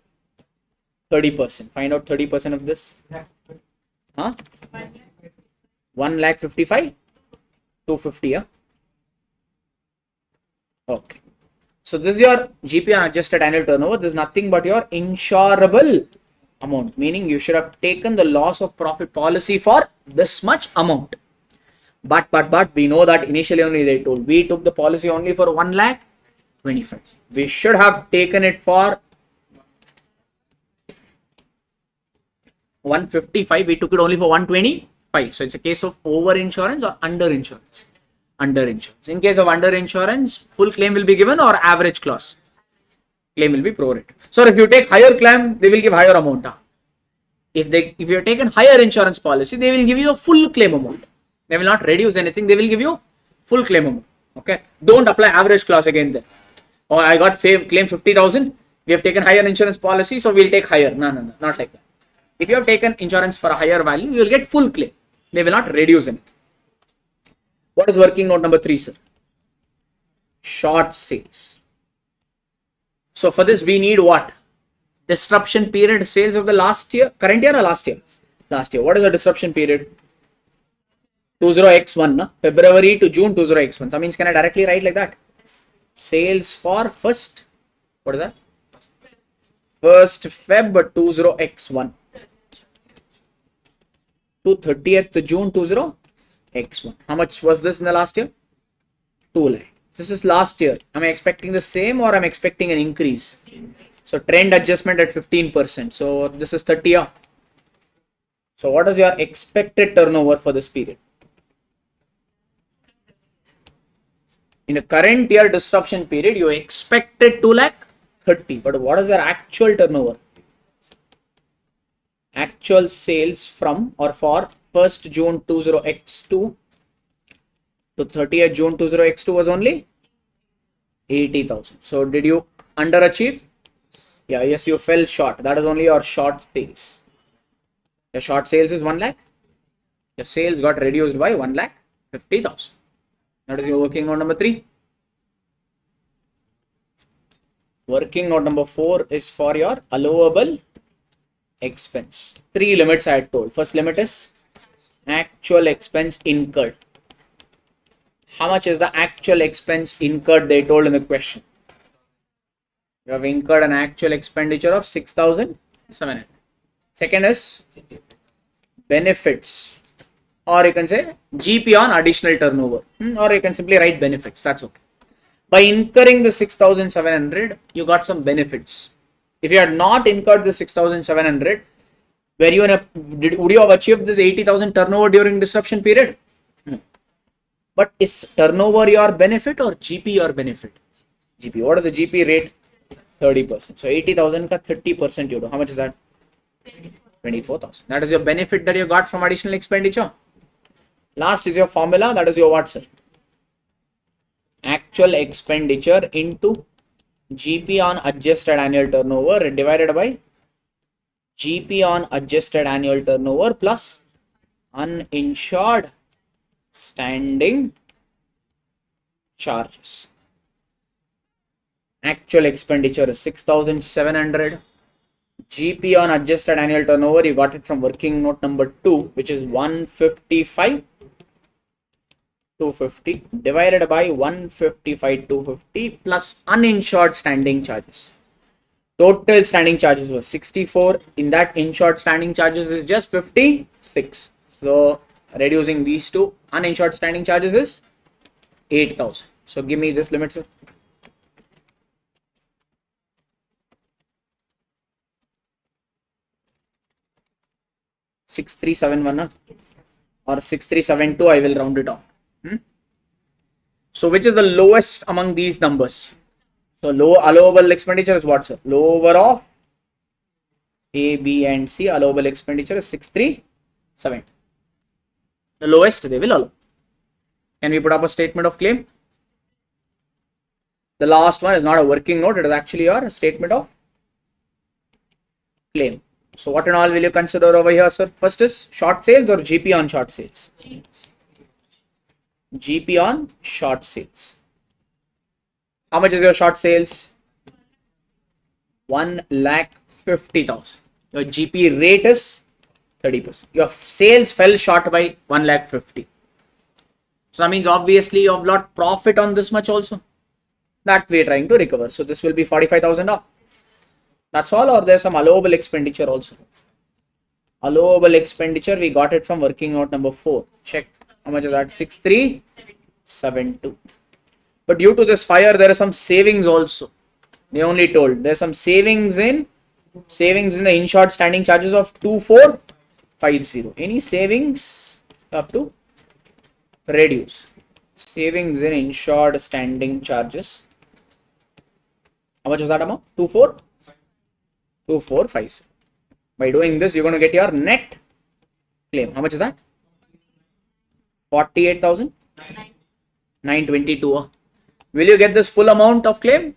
30%. Find out 30% of this. Huh? 1,55,000? 250, yeah? Okay. So this is your GP on adjusted annual turnover. This is nothing but your insurable amount. Meaning you should have taken the loss of profit policy for this much amount. But we know that initially only they told. We took the policy only for 1,25,000. We should have taken it for 155. We took it only for 125. So it's a case of over insurance or under insurance. Under insurance. In case of under insurance, full claim will be given or average clause. Claim will be prorated. So if you take higher claim, they will give higher amount. If you have taken higher insurance policy, they will give you a full claim amount. They will not reduce anything. They will give you full claim amount. Okay. Don't apply average clause again there. Or I got claim 50,000. We have taken higher insurance policy, so we'll take higher. No, not like that. If you have taken insurance for a higher value, you will get full claim. They will not reduce anything. What is working note number 3, sir? Short sales. So for this, we need what? Disruption period sales of the last year, current year or last year? Last year. What is the disruption period? 20x1, no? February to June 20x1. That means can I directly write like that? Sales for first, what is that? First Feb 20x1 to 30th June 20x1. How much was this in the last year? 2 lakh. This is last year. Am I expecting the same or am I expecting an increase? So trend adjustment at 15%. So this is 30. So what is your expected turnover for this period? In the current year disruption period, you expected 2 lakh 30. But what is your actual turnover? Actual sales from or for 1st June 20x2 to 30th June 20x2 was only 80,000. So did you underachieve? Yeah, yes, you fell short. That is only your short sales. Your short sales is 1 lakh. Your sales got reduced by 1 lakh 50,000. That is your working note number 3. Working note number 4 is for your allowable expense. 3 limits I had told. First limit is actual expense incurred. How much is the actual expense incurred? They told in the question. You have incurred an actual expenditure of 6,700. Second is benefits, or you can say GP on additional turnover, or you can simply write benefits. That's okay. By incurring the 6,700, you got some benefits. If you had not incurred the 6,700, were you in a would you have achieved this 80,000 turnover during disruption period? No. But is turnover your benefit or GP your benefit? GP. What is the GP rate? 30%. So 80,000 ka 30% you do. How much is that? 24,000. That is your benefit that you got from additional expenditure. Last is your formula. That is your what, sir? Actual expenditure into GP on adjusted annual turnover divided by GP on adjusted annual turnover plus uninsured standing charges. Actual expenditure is 6,700. GP on adjusted annual turnover, you got it from working note number 2, which is 155 250 divided by 155 250 plus uninsured standing charges. Total standing charges was 64. In that, insured standing charges is just 56. So reducing these two, uninsured standing charges is 8,000. So give me this limit, sir. 6371 or 6372, I will round it off. So which is the lowest among these numbers? So low allowable expenditure is what, sir? Lower of A, B and C. Allowable expenditure is 637. The lowest they will allow. Can we put up a statement of claim? The last one is not a working note. It is actually your statement of claim. So what and all will you consider over here, sir? First is short sales or GP on short sales? GP on short sales. How much is your short sales? 1,50,000. Your GP rate is 30%. Your sales fell short by 1,50,000. So that means obviously you have got profit on this much also. That we are trying to recover. So this will be 45,000 up. That's all, or there's some allowable expenditure also. Allowable expenditure, we got it from working note number 4. Check how much is that? 6372. But due to this fire, there are some savings also. They only told there's some savings in the insured standing charges of 2450. Any savings up to reduce. Savings in insured standing charges. How much was that amount? 2450. By doing this, you're going to get your net claim. How much is that? 48,922. Will you get this full amount of claim?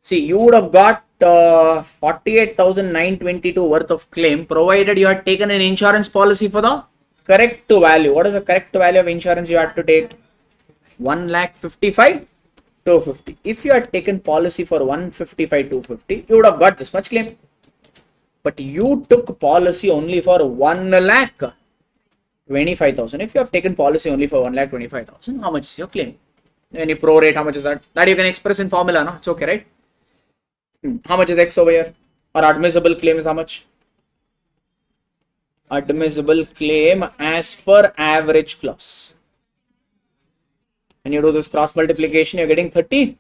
See, you would have got 48,922 worth of claim provided you had taken an insurance policy for the correct value. What is the correct value of insurance you had to take? 1,55,250. 250. If you had taken policy for 155, 250, you would have got this much claim. But you took policy only for 1,25,000. If you have taken policy only for 1,25,000, how much is your claim? Any pro rate, how much is that? That you can express in formula, no? It's okay, right? How much is X over here? Or admissible claim is how much? Admissible claim as per average clause. When you do this cross multiplication, you're getting 30,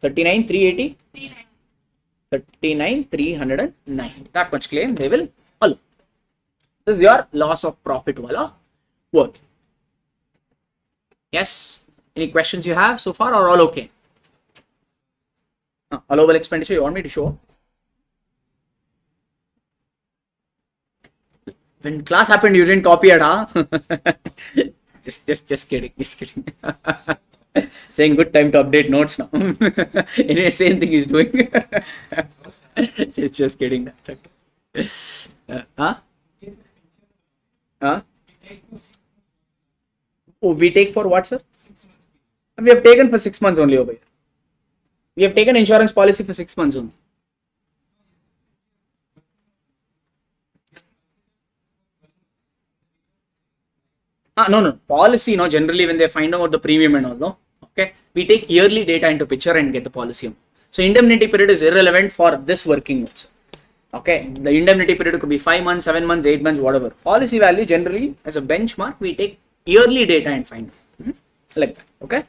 39, 380, 39, 309. That much claim they will allow. This is your loss of profit wala work. Yes. Any questions you have so far, or all okay? Allowable expenditure you want me to show? When class happened, you didn't copy it, huh? just kidding. Saying good time to update notes now. Anyway, same thing he's doing. just kidding. That's okay. Oh, we take for what, sir? We have taken for 6 months only over here. We have taken insurance policy for 6 months only. No. Policy, no, generally when they find out the premium and all, no. Okay. We take yearly data into picture and get the policy. So indemnity period is irrelevant for this working notes. Okay. The indemnity period could be 5 months, 7 months, 8 months, whatever. Policy value generally as a benchmark, we take yearly data and find out. Like that. Okay.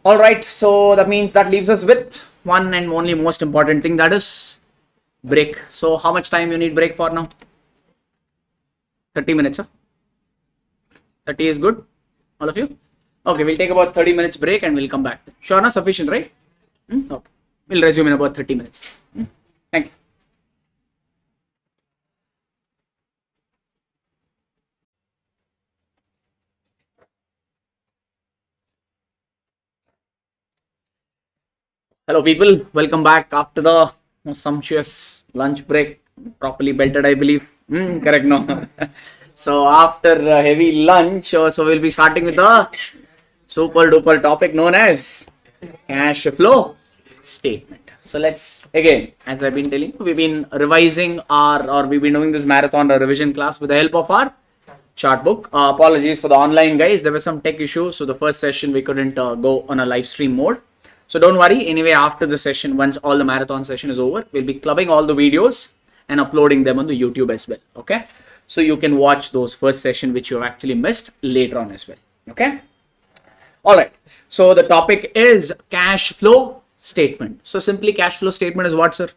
All right. So that means that leaves us with one and only most important thing, that is break. So how much time you need break for now? 30 minutes, huh? 30 is good, all of you? Okay, we'll take about 30 minutes break and we'll come back. Sure, not sufficient, right? Okay, we'll resume in about 30 minutes. Thank you. Hello, people. Welcome back after the sumptuous lunch break. Properly belted, I believe. Correct, no? So after a heavy lunch, so we'll be starting with a super duper topic known as cash flow statement. So let's, again, as I've been telling you, we've been revising we've been doing this marathon revision class with the help of our chart book. Apologies for the online guys. There were some tech issues. So the first session we couldn't go on a live stream mode. So don't worry. Anyway, after the session, once all the marathon session is over, we'll be clubbing all the videos and uploading them on the YouTube as well. Okay. So you can watch those first session which you have actually missed later on as well. Okay. All right. So the topic is cash flow statement. So simply cash flow statement is what, sir?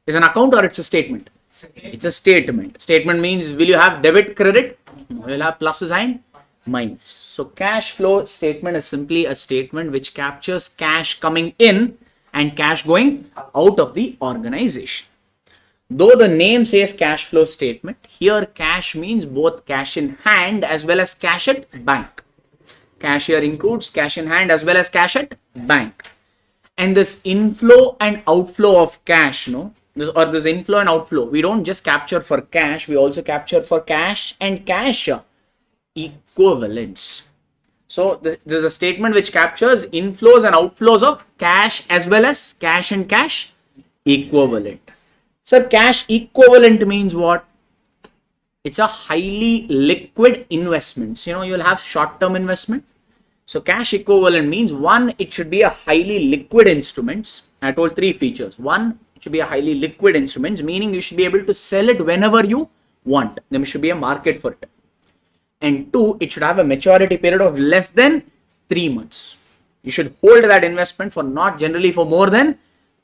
Is an account or it's a statement? It's a statement. Statement means will you have debit, credit? No, you'll have pluses and minus. So cash flow statement is simply a statement which captures cash coming in and cash going out of the organization. Though the name says cash flow statement, here cash means both cash in hand as well as cash at bank. Cash here includes cash in hand as well as cash at bank. And this inflow and outflow of cash, this inflow and outflow, we don't just capture for cash, we also capture for cash and cash equivalents. So this is a statement which captures inflows and outflows of cash as well as cash and cash equivalent. So cash equivalent means what? It's a highly liquid investments. You'll have short-term investment. So cash equivalent means one, it should be a highly liquid instruments. I told 3 features. One, it should be a highly liquid instruments, meaning you should be able to sell it whenever you want. There should be a market for it. And 2, it should have a maturity period of less than 3 months. You should hold that investment for not generally for more than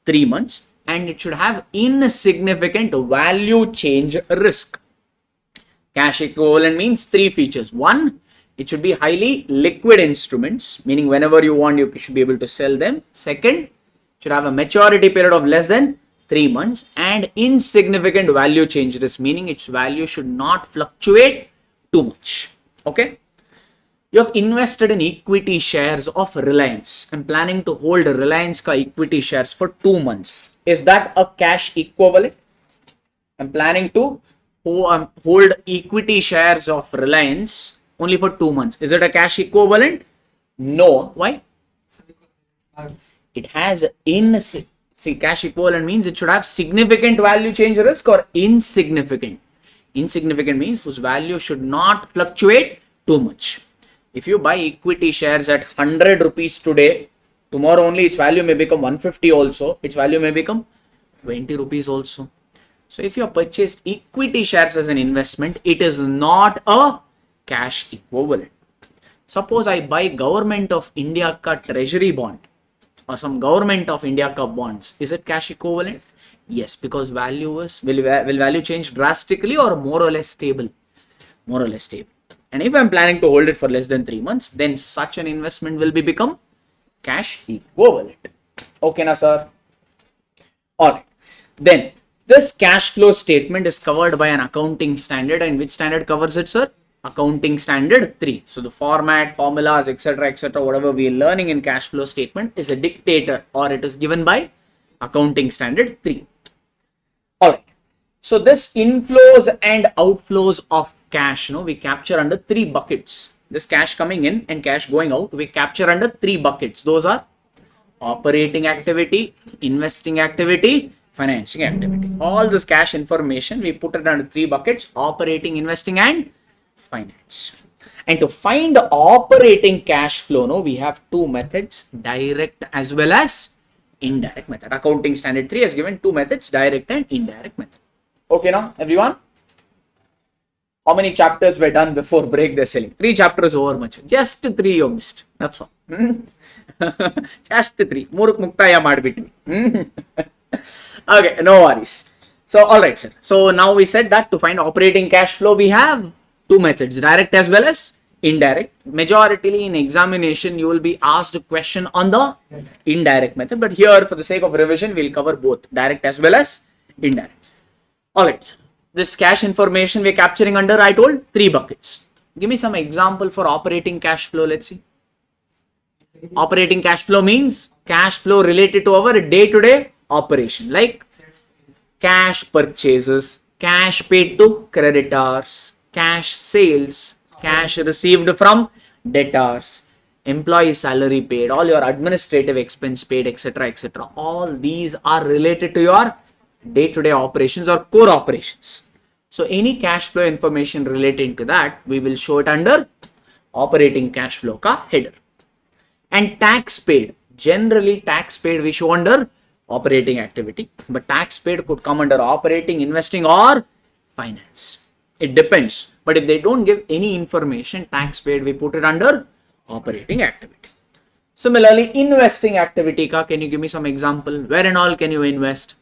3 months. And it should have insignificant value change risk. Cash equivalent means 3 features. 1, it should be highly liquid instruments, meaning whenever you want, you should be able to sell them. 2nd, it should have a maturity period of less than 3 months and insignificant value change risk, meaning its value should not fluctuate too much. Okay. You have invested in equity shares of Reliance. I'm planning to hold Reliance ka equity shares for 2 months. Is that a cash equivalent? I'm planning to hold equity shares of Reliance only for 2 months. Is it a cash equivalent? No. Why? So because It has cash equivalent means it should have significant value change risk or insignificant. Insignificant means whose value should not fluctuate too much. If you buy equity shares at 100 rupees today, tomorrow only its value may become 150 also, its value may become 20 rupees also. So if you have purchased equity shares as an investment, it is not a cash equivalent. Suppose I buy Government of India ka treasury bond or some Government of India ka bonds. Is it cash equivalent? Yes, because will value change drastically or more or less stable? More or less stable. And if I'm planning to hold it for less than 3 months, then such an investment will become cash equivalent. Okay, na sir? Alright. Then this cash flow statement is covered by an accounting standard, and which standard covers it, sir? Accounting standard 3. So the format, formulas, etc., whatever we are learning in cash flow statement is a dictator, or it is given by accounting standard 3. Alright. So this inflows and outflows of cash, we capture under 3 buckets. This cash coming in and cash going out, we capture under 3 buckets. Those are operating activity, investing activity, financing activity. All this cash information, we put it under 3 buckets: operating, investing, and finance. And to find the operating cash flow, we have 2 methods: direct as well as indirect method. Accounting standard 3 has given 2 methods: direct and indirect method. Okay now, everyone? How many chapters were done before break the selling? 3 chapters over much. Just 3 you missed. That's all. Just 3. Muruk muktaya madbitvi. Okay, no worries. So, alright, sir. So, now we said that to find operating cash flow, we have 2 methods: direct as well as indirect. Majority in examination, you will be asked a question on the indirect method. But here, for the sake of revision, we'll cover both direct as well as indirect. Alright, sir. This cash information we're capturing under, I told, 3 buckets. Give me some example for operating cash flow. Let's see. Operating cash flow means cash flow related to our day-to-day operation, like cash purchases, cash paid to creditors, cash sales, cash received from debtors, employee salary paid, all your administrative expense paid, etc., etc. All these are related to your day-to-day operations or core operations. So any cash flow information relating to that, we will show it under operating cash flow ka header. And tax paid, generally tax paid we show under operating activity, but tax paid could come under operating, investing, or finance. It depends. But if they don't give any information, tax paid, we put it under operating activity. Similarly, investing activity ka, can you give me some example? Where and all can you invest?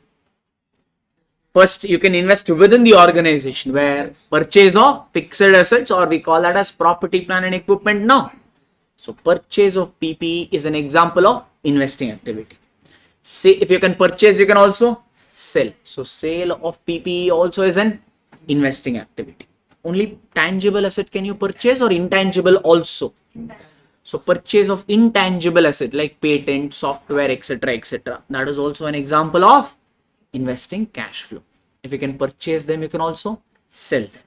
First, you can invest within the organization, where purchase of fixed assets, or we call that as property, plant, and equipment now. So purchase of PPE is an example of investing activity. Say if you can purchase, you can also sell. So sale of PPE also is an investing activity. Only tangible asset can you purchase, or intangible also? So purchase of intangible asset like patent, software, etc., etc. That is also an example of investing cash flow. If you can purchase them, you can also sell them.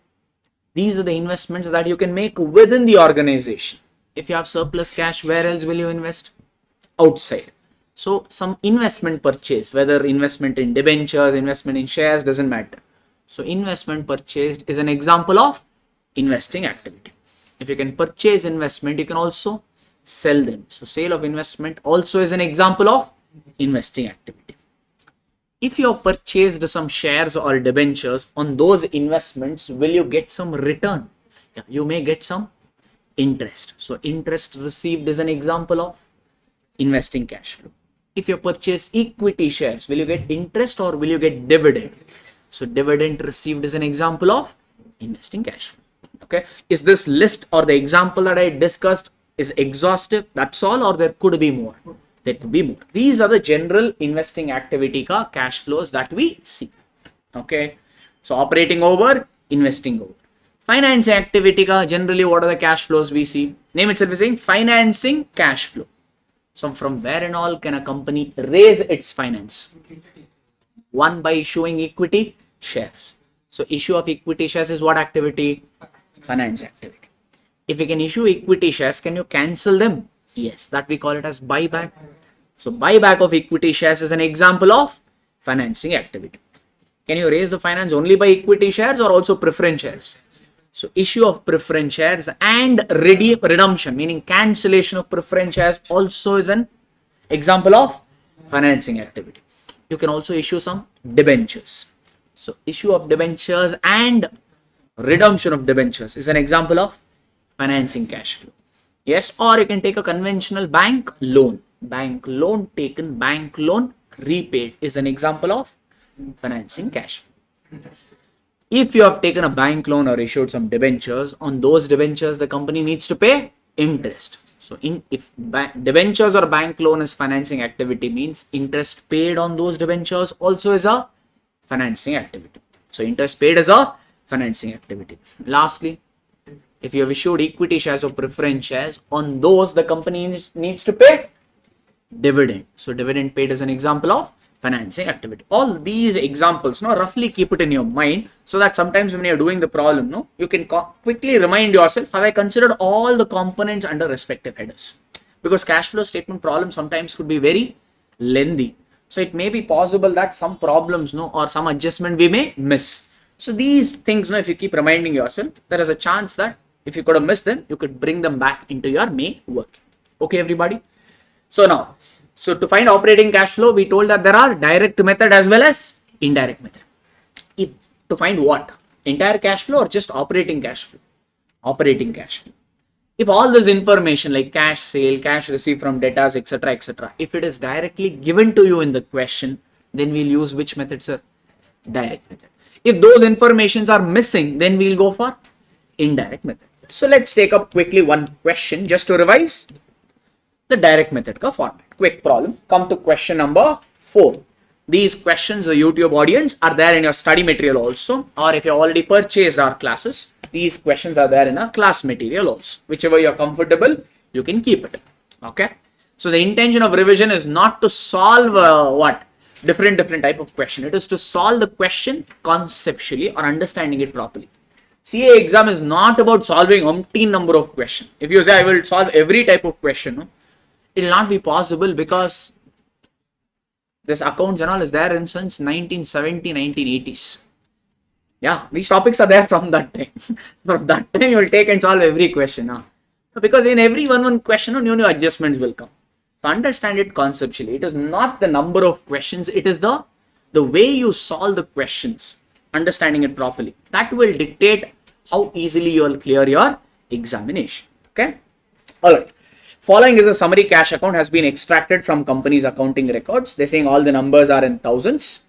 These are the investments that you can make within the organization. If you have surplus cash, where else will you invest? Outside. So some investment purchase, whether investment in debentures, investment in shares, doesn't matter. So investment purchased is an example of investing activity. If you can purchase investment, you can also sell them. So sale of investment also is an example of investing activity. If you have purchased some shares or debentures, on those investments, will you get some return? Yeah, you may get some interest. So interest received is an example of investing cash flow. If you purchased equity shares, will you get interest or will you get dividend? So dividend received is an example of investing cash flow. Okay. Is this list or the example that I discussed is exhaustive? That's all, or there could be more? There could be more. These are the general investing activity ka cash flows that we see. Okay. So operating over, investing over. Financing activity ka generally what are the cash flows we see? Name itself is saying financing cash flow. So from where and all can a company raise its finance? One, by issuing equity shares. So issue of equity shares is what activity? Finance activity. If you can issue equity shares, can you cancel them? Yes, that we call it as buyback. So buyback of equity shares is an example of financing activity. Can you raise the finance only by equity shares or also preference shares? So issue of preference shares and redemption, meaning cancellation of preference shares, also is an example of financing activity. You can also issue some debentures. So issue of debentures and redemption of debentures is an example of financing cash flow. Yes, or you can take a conventional bank loan. Bank loan taken, bank loan repaid is an example of financing cash flow. If you have taken a bank loan or issued some debentures, on those debentures the company needs to pay interest. So if debentures or bank loan is financing activity, means interest paid on those debentures also is a financing activity. So interest paid is a financing activity. Lastly, if you have issued equity shares or preference shares, on those the company needs to pay dividend. So dividend paid is an example of financing activity. All these examples, roughly keep it in your mind, so that sometimes when you're doing the problem, you can quickly remind yourself, have I considered all the components under respective headers? Because cash flow statement problem sometimes could be very lengthy. So it may be possible that some problems, or some adjustment we may miss. So these things, if you keep reminding yourself, there is a chance that if you could have missed them, you could bring them back into your main work. Okay, everybody? So to find operating cash flow, we told that there are direct method as well as indirect method. To find what? Entire cash flow or just operating cash flow? Operating cash flow. If all this information like cash sale, cash received from debtors, etc., if it is directly given to you in the question, then we'll use which method, sir? Direct method. If those informations are missing, then we'll go for indirect method. So let's take up quickly one question just to revise the direct method ka format. Quick problem. Come to question number 4. These questions, the YouTube audience, are there in your study material also, or if you already purchased our classes, these questions are there in a class material also. Whichever you're comfortable, you can keep it. Okay. So the intention of revision is not to solve different type of question. It is to solve the question conceptually or understanding it properly. CA exam is not about solving umpteen number of questions. If you say I will solve every type of question, it will not be possible, because this accounts and all is there in since 1970, 1980s. Yeah, these topics are there from that time. From that time, you will take and solve every question. Because in every one question, new adjustments will come. So understand it conceptually. It is not the number of questions. It is the way you solve the questions. Understanding it properly. That will dictate how easily you will clear your examination. Okay. All right. Following is a summary cash account has been extracted from company's accounting records. They're saying all the numbers are in thousands.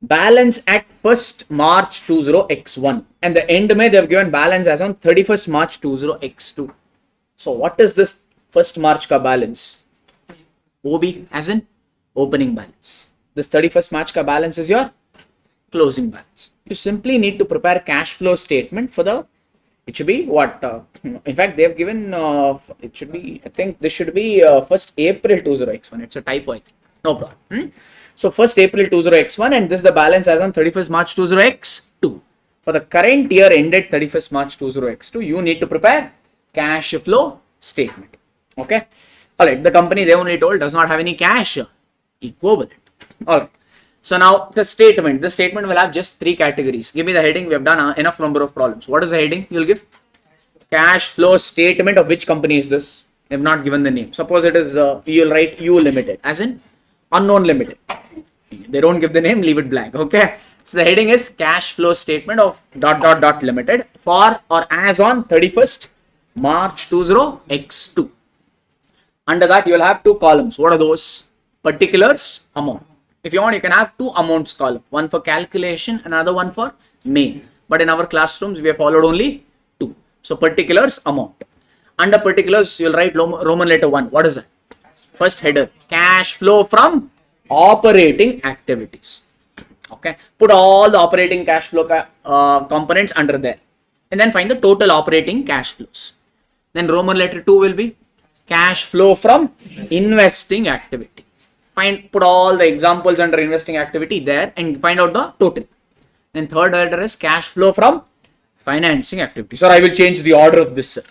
Balance at 1st March 20x1 and the end May they have given balance as on 31st March 20x2. So what is this 1st March ka balance? OB as in opening balance. This 31st March ka balance is your closing balance. You simply need to prepare cash flow statement for the, it should be what, in fact they have given, it should be, I think this should be 1st April 20x1. It's a typo, I think. No problem. So 1st April 20x1 and this is the balance as on 31st March 20x2. For the current year ended 31st March 20x2, you need to prepare cash flow statement. Okay. Alright, the company they only told does not have any cash equivalent. Alright. So now the statement will have just 3 categories. Give me the heading. We have done enough number of problems. What is the heading? You will give cash flow statement of which company is this? They have not given the name. Suppose it is, you will write U Limited as in unknown limited. They don't give the name, leave it blank. Okay. So the heading is cash flow statement of ... limited for or as on 31st March 20x2. Under that you will have 2 columns. What are those? Particulars, amount. If you want, you can have 2 amounts column. One for calculation, another one for main. But in our classrooms, we have followed only 2. So particulars, amount. Under particulars, you will write Roman letter 1. What is that? First header, cash flow from operating activities. Okay. Put all the operating cash flow components under there. And then find the total operating cash flows. Then Roman letter 2 will be cash flow from investing activity. Put all the examples under investing activity there and find out the total. Then third header is cash flow from financing activity. So I will change the order of this, sir.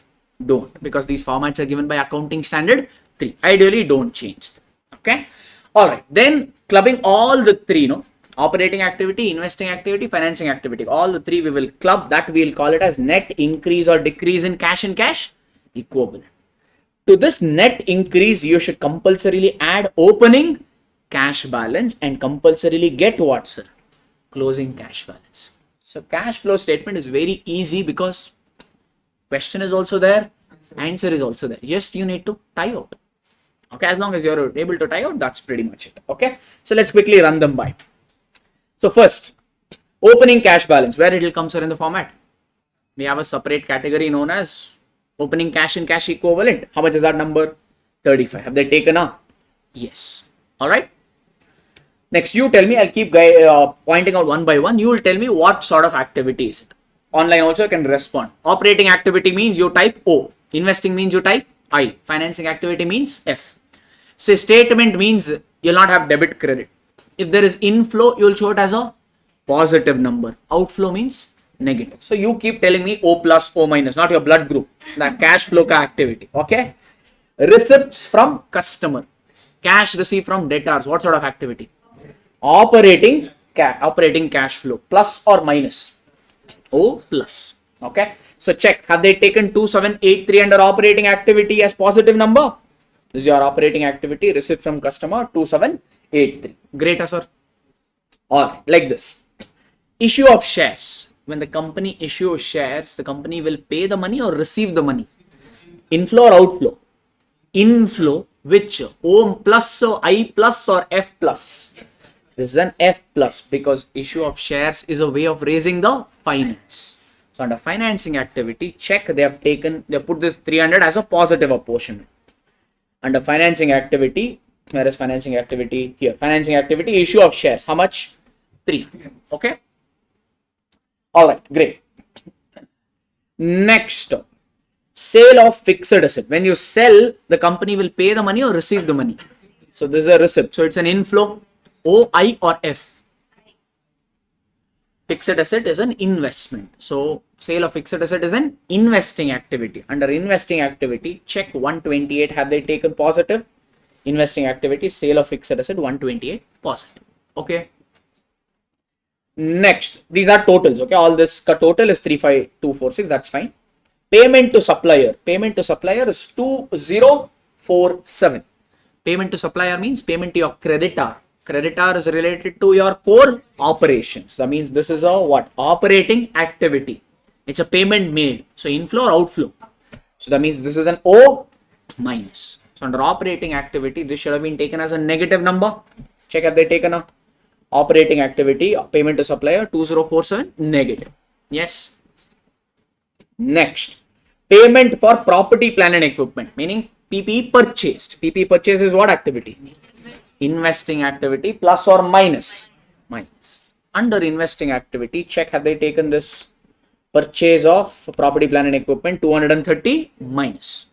Don't, because these formats are given by accounting standard 3. Ideally, don't change them. Okay. All right. Then clubbing all the three, operating activity, investing activity, financing activity, all the three we will club. That we will call it as net increase or decrease in cash and cash equivalent. To this net increase, you should compulsorily add opening cash balance and compulsorily get what, sir? Closing cash balance. So cash flow statement is very easy because question is also there, answer is also there. Just you need to tie out. Okay, as long as you're able to tie out, that's pretty much it. Okay, so let's quickly run them by. So first, opening cash balance, where it will come, sir, in the format? We have a separate category known as opening cash and cash equivalent. How much is that number? 35. Have they taken a? Yes. All right. Next, you tell me. I'll keep pointing out one by one. You will tell me what sort of activity is it. Online also can respond. Operating activity means you type O. Investing means you type I. Financing activity means F. So statement means you'll not have debit credit. If there is inflow, you'll show it as a positive number. Outflow means negative. So you keep telling me O plus, O minus, not your blood group. That cash flow ka activity. Okay. Receipts from customer. Cash received from debtors. What sort of activity? Operating cash flow. Plus or minus? O plus. Okay. So check. Have they taken 2783 under operating activity as positive number? This is your operating activity. Receipt from customer 2783. Great, sir. Alright. Like this. Issue of shares. When the company issues shares, the company will pay the money or receive the money? Inflow or outflow? Inflow. Which? O plus, I plus or F plus? This is an F plus because issue of shares is a way of raising the finance. So under financing activity, check they put this 300 as a positive apportionment. Under financing activity, where is financing activity? Here. Financing activity, issue of shares. How much? 300. Okay. All right. Great. Next, sale of fixed asset. When you sell, the company will pay the money or receive the money. So this is a receipt. So it's an inflow. O, I or F. Fixed asset is an investment. So sale of fixed asset is an investing activity. Under investing activity, check 128. Have they taken positive? Investing activity, sale of fixed asset 128 positive. Okay. Next, these are totals. Okay, all this total is 35246. That's fine. Payment to supplier. Payment to supplier is 2047. Payment to supplier means payment to your creditor. Creditor is related to your core operations. That means this is a what? Operating activity. It's a payment made. So inflow or outflow. So that means this is an O minus. So under operating activity, this should have been taken as a negative number. Check if they taken a operating activity, payment to supplier 2047 negative. Yes. Next, payment for property, plant and equipment, meaning PPE purchased. PPE purchase is what activity? Investing activity, plus or minus? Minus. Under investing activity, check have they taken this purchase of property, plant and equipment 230 minus.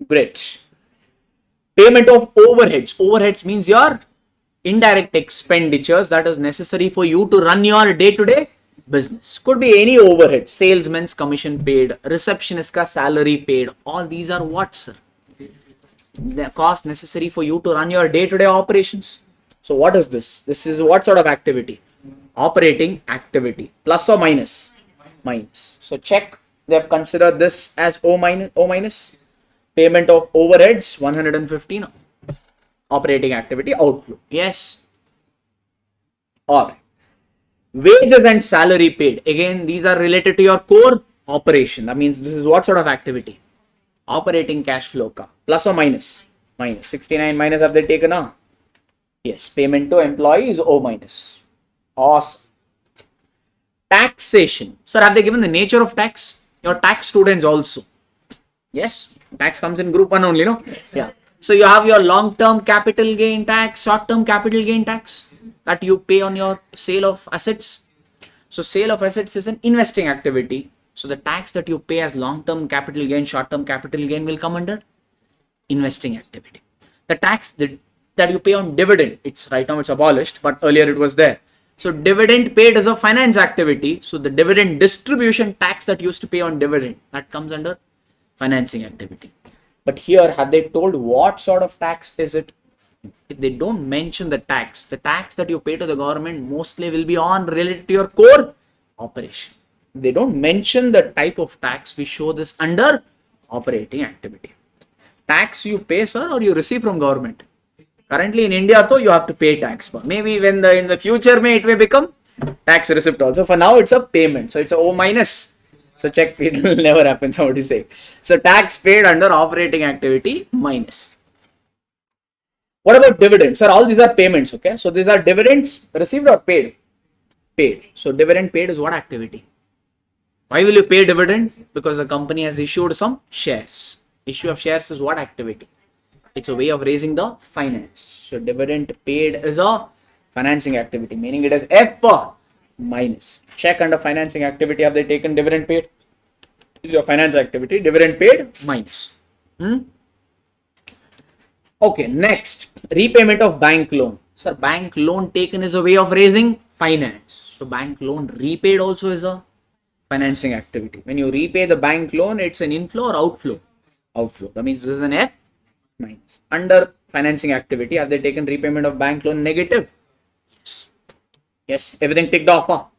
Great. Payment of overheads. Overheads means your indirect expenditures that is necessary for you to run your day-to-day business. Could be any overhead. Salesman's commission paid, receptionist ka salary paid. All these are what, sir? The cost necessary for you to run your day-to-day operations. So what is this? This is what sort of activity? Operating activity. Plus or minus? Minus. So check. They have considered this as O minus. O minus. Payment of overheads 115. Operating activity outflow. Yes. Alright. Wages and salary paid. Again, these are related to your core operation. That means this is what sort of activity? Operating cash flow ka. Plus or minus? Minus. 69 minus have they taken a? Yes. Payment to employee is O minus. Awesome. Taxation. Sir, have they given the nature of tax? Your tax students also. Yes. Tax comes in group 1 only, no? Yeah. So you have your long-term capital gain tax, short-term capital gain tax that you pay on your sale of assets. So sale of assets is an investing activity. So the tax that you pay as long-term capital gain, short-term capital gain will come under investing activity. The tax that you pay on dividend, it's right now it's abolished, but earlier it was there. So dividend paid is a finance activity. So the dividend distribution tax that used to pay on dividend, that comes under financing activity. But here, have they told what sort of tax is it? If they don't mention the tax that you pay to the government mostly will be on related to your core operation. If they don't mention the type of tax, we show this under operating activity. Tax you pay, sir, or you receive from government? Currently in India, though, you have to pay tax. Maybe when in the future, it may become tax receipt also. For now, it's a payment. So it's a O minus. So check it will never happen. So what do you say? So tax paid under operating activity minus. What about dividends? Sir, all these are payments, okay? So these are dividends received or paid? Paid. So dividend paid is what activity? Why will you pay dividends? Because the company has issued some shares. Issue of shares is what activity? It's a way of raising the finance. So dividend paid is a financing activity, meaning it is F minus. Check under financing activity, have they taken dividend paid? Is your finance activity, dividend paid minus. Okay, next, repayment of bank loan. Sir, bank loan taken is a way of raising finance. So bank loan repaid also is a financing activity. When you repay the bank loan, it's an inflow or outflow? Outflow. That means this is an F minus. Under financing activity, have they taken repayment of bank loan negative? Yes. Yes, everything ticked off.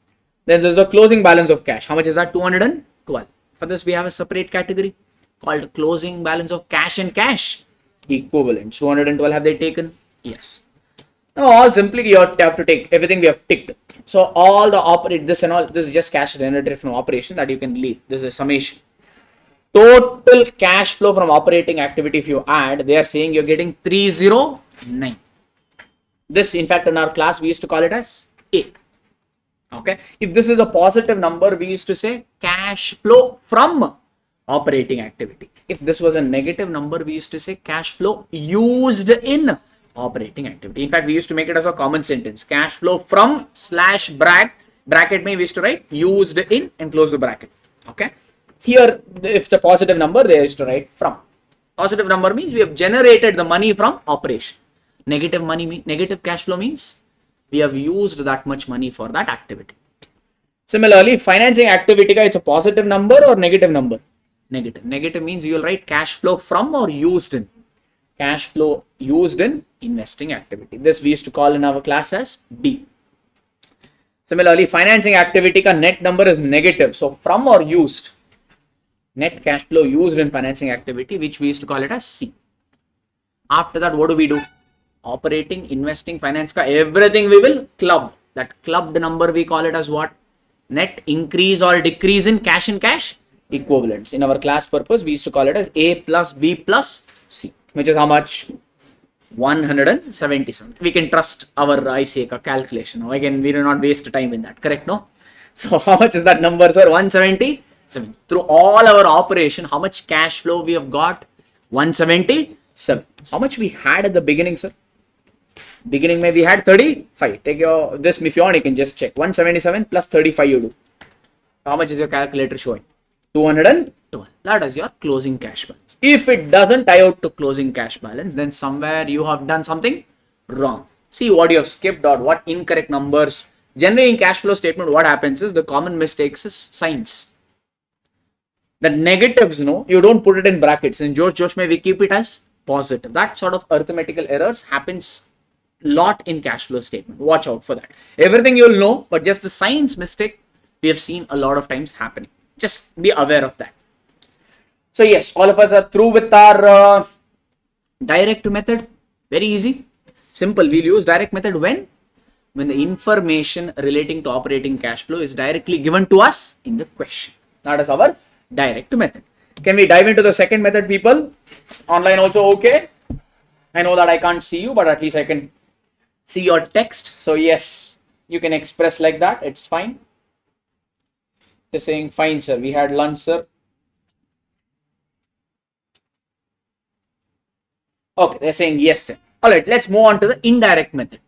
Then there's the closing balance of cash. How much is that? 212. For this, we have a separate category called closing balance of cash and cash equivalent. 212 have they taken? Yes. Now all simply you have to take everything we have ticked. So all the this and all, this is just cash generated from operation that you can leave. This is summation. Total cash flow from operating activity, if you add, they are saying you're getting 309. This, in fact, in our class, we used to call it as A. Okay. If this is a positive number, we used to say cash flow from operating activity. If this was a negative number, we used to say cash flow used in operating activity. In fact, we used to make it as a common sentence. Cash flow from slash bracket we used to write used in and close the bracket. Okay. Here, if it's a positive number, they used to write from. Positive number means we have generated the money from operation. Negative cash flow means we have used that much money for that activity. Similarly, financing activity, it's a positive number or negative number? Negative. Negative means you will write cash flow from or used in. Cash flow used in investing activity. This we used to call in our class as B. Similarly, financing activity ka net number is negative. So from or used. Net cash flow used in financing activity, which we used to call it as C. After that, what do? Operating, investing, finance ka everything we will club. That clubbed number we call it as what? Net increase or decrease in cash and cash equivalents. In our class purpose, we used to call it as A plus B plus C, which is how much? 177. We can trust our ICA calculation. Again, we do not waste time in that. Correct? No? So how much is that number, sir? 177. Through all our operation, how much cash flow we have got? 177. How much we had at the beginning, sir? Beginning we had 35. Take your this if you want, you can just check. 177 plus 35 you do. How much is your calculator showing? 212. That is your closing cash balance. If it doesn't tie out to closing cash balance, then somewhere you have done something wrong. See what you have skipped or what incorrect numbers. Generally in cash flow statement, what happens is the common mistakes is signs. The negatives, you don't put it in brackets. In Josh may we keep it as positive. That sort of arithmetical errors happens lot in cash flow statement. Watch out for that. Everything you'll know, but just the signs mistake we have seen a lot of times happening. Just be aware of that. So yes, all of us are through with our direct method. Very easy. Simple. We'll use direct method when the information relating to operating cash flow is directly given to us in the question. That is our direct method. Can we dive into the second method, people? Online also okay? I know that I can't see you, but at least I can see your text. So yes, you can express like that. It's fine. They're saying, fine, sir. We had lunch, sir. Okay, they're saying yes, then. All right, let's move on to the indirect method.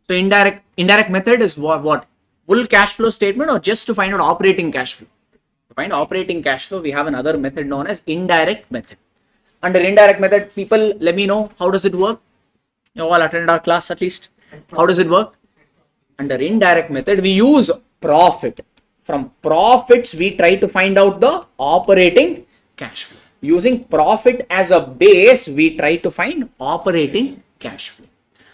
So indirect method is what? Full cash flow statement or just to find out operating cash flow? To find operating cash flow, we have another method known as indirect method. Under indirect method, people, let me know, how does it work? You all attended our class at least. How does it work? Under indirect method, we use profit. From profits, we try to find out the operating cash flow. using profit as a base, we try to find operating cash flow.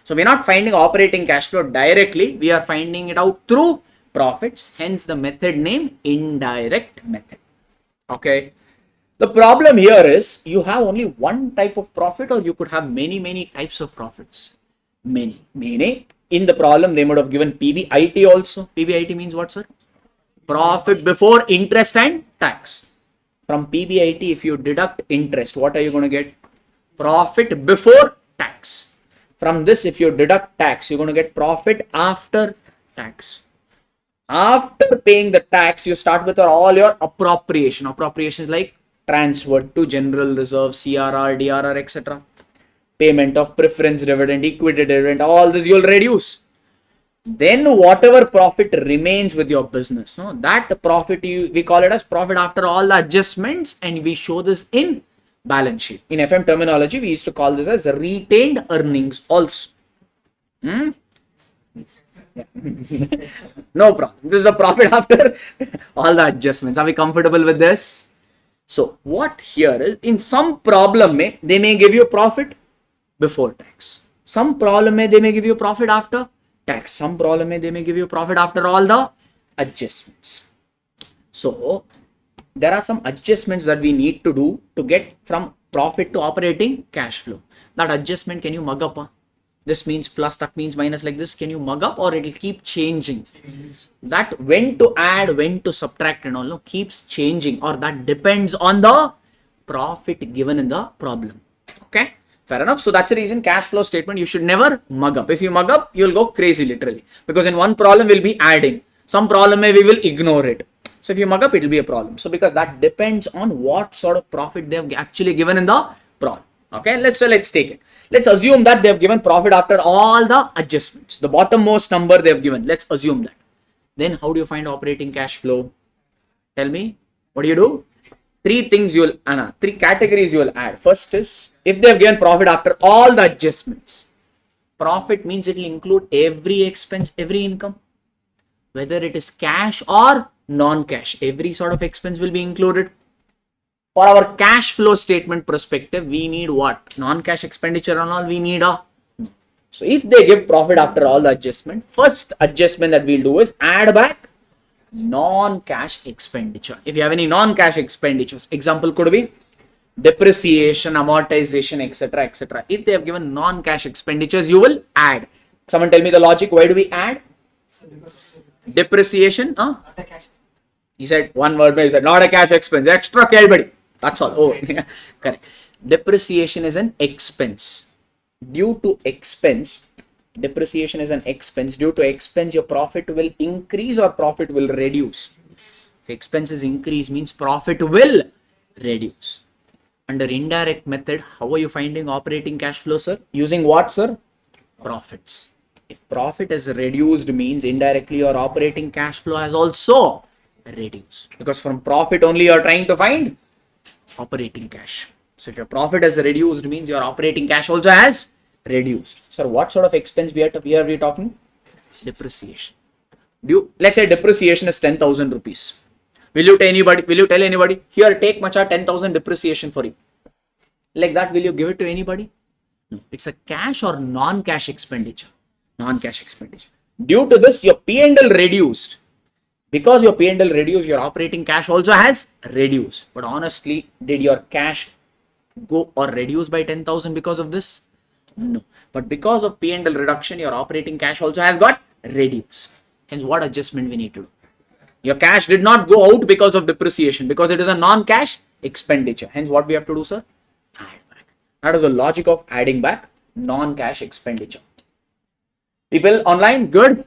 So we're not finding operating cash flow directly, we are finding it out through profits, hence the method name indirect method. Okay. The problem here is you have only one type of profit, or you could have many types of profits. Meaning in the problem they would have given PBIT also. PBIT means what, sir? Profit before interest and tax. From PBIT, if you deduct interest, what are you going to get? Profit before tax. From this, if you deduct tax, you're going to get profit after tax. After paying the tax, you start with all your appropriation. Appropriation is like transferred to general reserve, CRR, DRR, etc. Payment of preference dividend, equity dividend, all this you'll reduce. Then whatever profit remains with your business, no, that profit we call it as profit after all the adjustments, and we show this in balance sheet. In FM terminology, we used to call this as retained earnings also. No problem. This is the profit after all the adjustments. Are we comfortable with this? So what here is, in some problem they may give you profit before tax. Some problem they may give you profit after tax. Some problem they may give you profit after all the adjustments. So there are some adjustments that we need to do to get from profit to operating cash flow. That adjustment, can you mug up? This means plus, that means minus, like this. Can you mug up, or it will keep changing? That when to add, when to subtract and all, no, keeps changing, or that depends on the profit given in the problem. Okay, fair enough. So that's the reason cash flow statement you should never mug up. If you mug up, you'll go crazy literally, because in one problem we'll be adding, some problem we will ignore it. So if you mug up, it will be a problem. So because that depends on what sort of profit they have actually given in the problem. Okay, let's take it. Let's assume that they have given profit after all the adjustments. The bottommost number they have given. Let's assume that. Then how do you find operating cash flow? Tell me. What do? Three categories you will add. First is, if they have given profit after all the adjustments. Profit means it will include every expense, every income. Whether it is cash or non-cash, every sort of expense will be included. For our cash flow statement perspective, we need what? Non-cash expenditure and all, we need a. So if they give profit after all the adjustment, first adjustment that we'll do is add back non-cash expenditure. If you have any non-cash expenditures, example could be depreciation, amortization, etc., etc. If they have given non-cash expenditures, you will add. Someone tell me the logic. Why do we add? Depreciation. He said one word. He said not a cash expense. Extra everybody. That's all. Oh, correct. Depreciation is an expense. Due to expense, depreciation is an expense. Due to expense, your profit will increase or profit will reduce. If expenses increase, means profit will reduce. Under indirect method, how are you finding operating cash flow, sir? Using what, sir? Profits. If profit is reduced, means indirectly your operating cash flow has also reduced. Because from profit only you are trying to find operating cash. So if your profit has reduced, means your operating cash also has reduced. So what sort of expense we are talking? Depreciation. Let's say depreciation is 10,000 rupees. Will you tell anybody, here take macha 10,000 depreciation for you? Like that, will you give it to anybody? No, it's a cash or non-cash expenditure. Non-cash expenditure. Due to this, your P&L reduced. Because your P&L reduced, your operating cash also has reduced. But honestly, did your cash go or reduce by 10,000 because of this? No. But because of P&L reduction, your operating cash also has got reduced. Hence, what adjustment we need to do? Your cash did not go out because of depreciation, because it is a non-cash expenditure. Hence, what we have to do, sir? Add back. That is the logic of adding back non-cash expenditure. People online, good?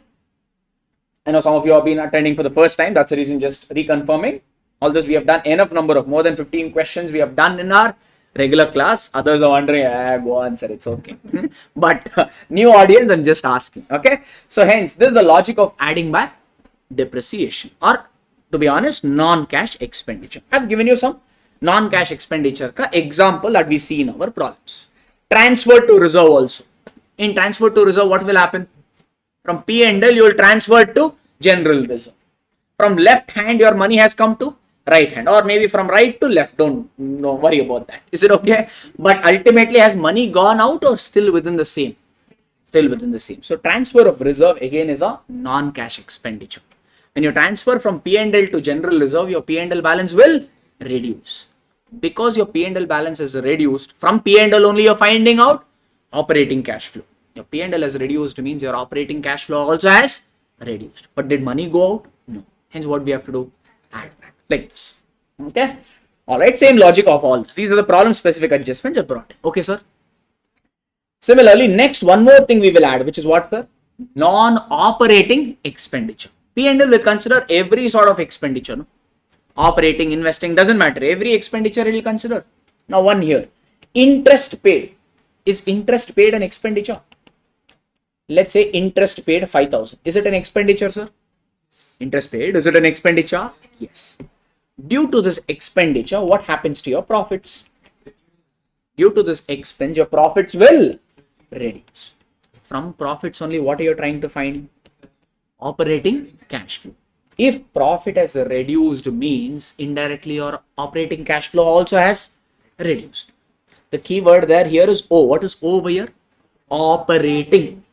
I know some of you have been attending for the first time. That's the reason, just reconfirming. All this we have done enough number of more than 15 questions we have done in our regular class. Others are wondering, go on, sir, it's okay. But new audience, I'm just asking. Okay. So hence, this is the logic of adding back depreciation, or to be honest, non-cash expenditure. I've given you some non-cash expenditure ka example that we see in our problems. Transfer to reserve also. In transfer to reserve, what will happen? From P&L, you will transfer to general reserve. From left hand, your money has come to right hand, or maybe from right to left. Don't worry about that. Is it okay? But ultimately, has money gone out or still within the same? Still within the same. So transfer of reserve again is a non-cash expenditure. When you transfer from P&L to general reserve, your P&L balance will reduce. Because your P&L balance is reduced, from P&L only you're finding out operating cash flow. Your P&L has reduced means your operating cash flow also has reduced. But did money go out? No. Hence what we have to do? Add back. Like this. Okay. Alright. Same logic of all this. These are the problem specific adjustments I brought. Okay, sir. Similarly, next one more thing we will add, which is what, sir? Non-operating expenditure. P&L will consider every sort of expenditure. No? Operating, investing, doesn't matter. Every expenditure it will consider. Now one here. Interest paid. Is interest paid an expenditure? Let's say interest paid 5,000. Is it an expenditure, sir? Interest paid. Is it an expenditure? Yes. Due to this expenditure, what happens to your profits? Due to this expense, your profits will reduce. From profits only, what are you trying to find? Operating cash flow. If profit has reduced means indirectly your operating cash flow also has reduced. The key word there here is O. What is O over here? Operating.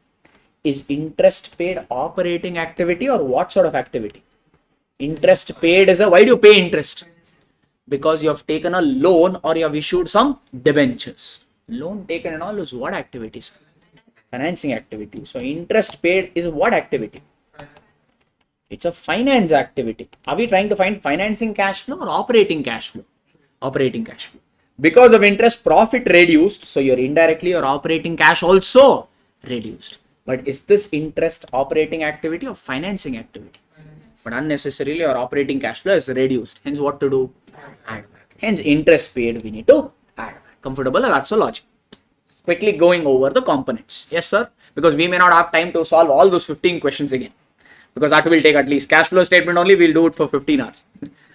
Is interest paid operating activity or what sort of activity? Interest paid is why do you pay interest? Because you have taken a loan or you have issued some debentures. Loan taken and all is what activities? Financing activity. So interest paid is what activity? It's a finance activity. Are we trying to find financing cash flow or operating cash flow? Operating cash flow. Because of interest, profit reduced. So your operating cash also reduced. But is this interest operating activity or financing activity? But unnecessarily your operating cash flow is reduced. Hence what to do? Add back. Hence interest paid we need to add back. Comfortable? That's the logic. Quickly going over the components. Yes, sir. Because we may not have time to solve all those 15 questions again. Because that will take at least cash flow statement only. We'll do it for 15 hours.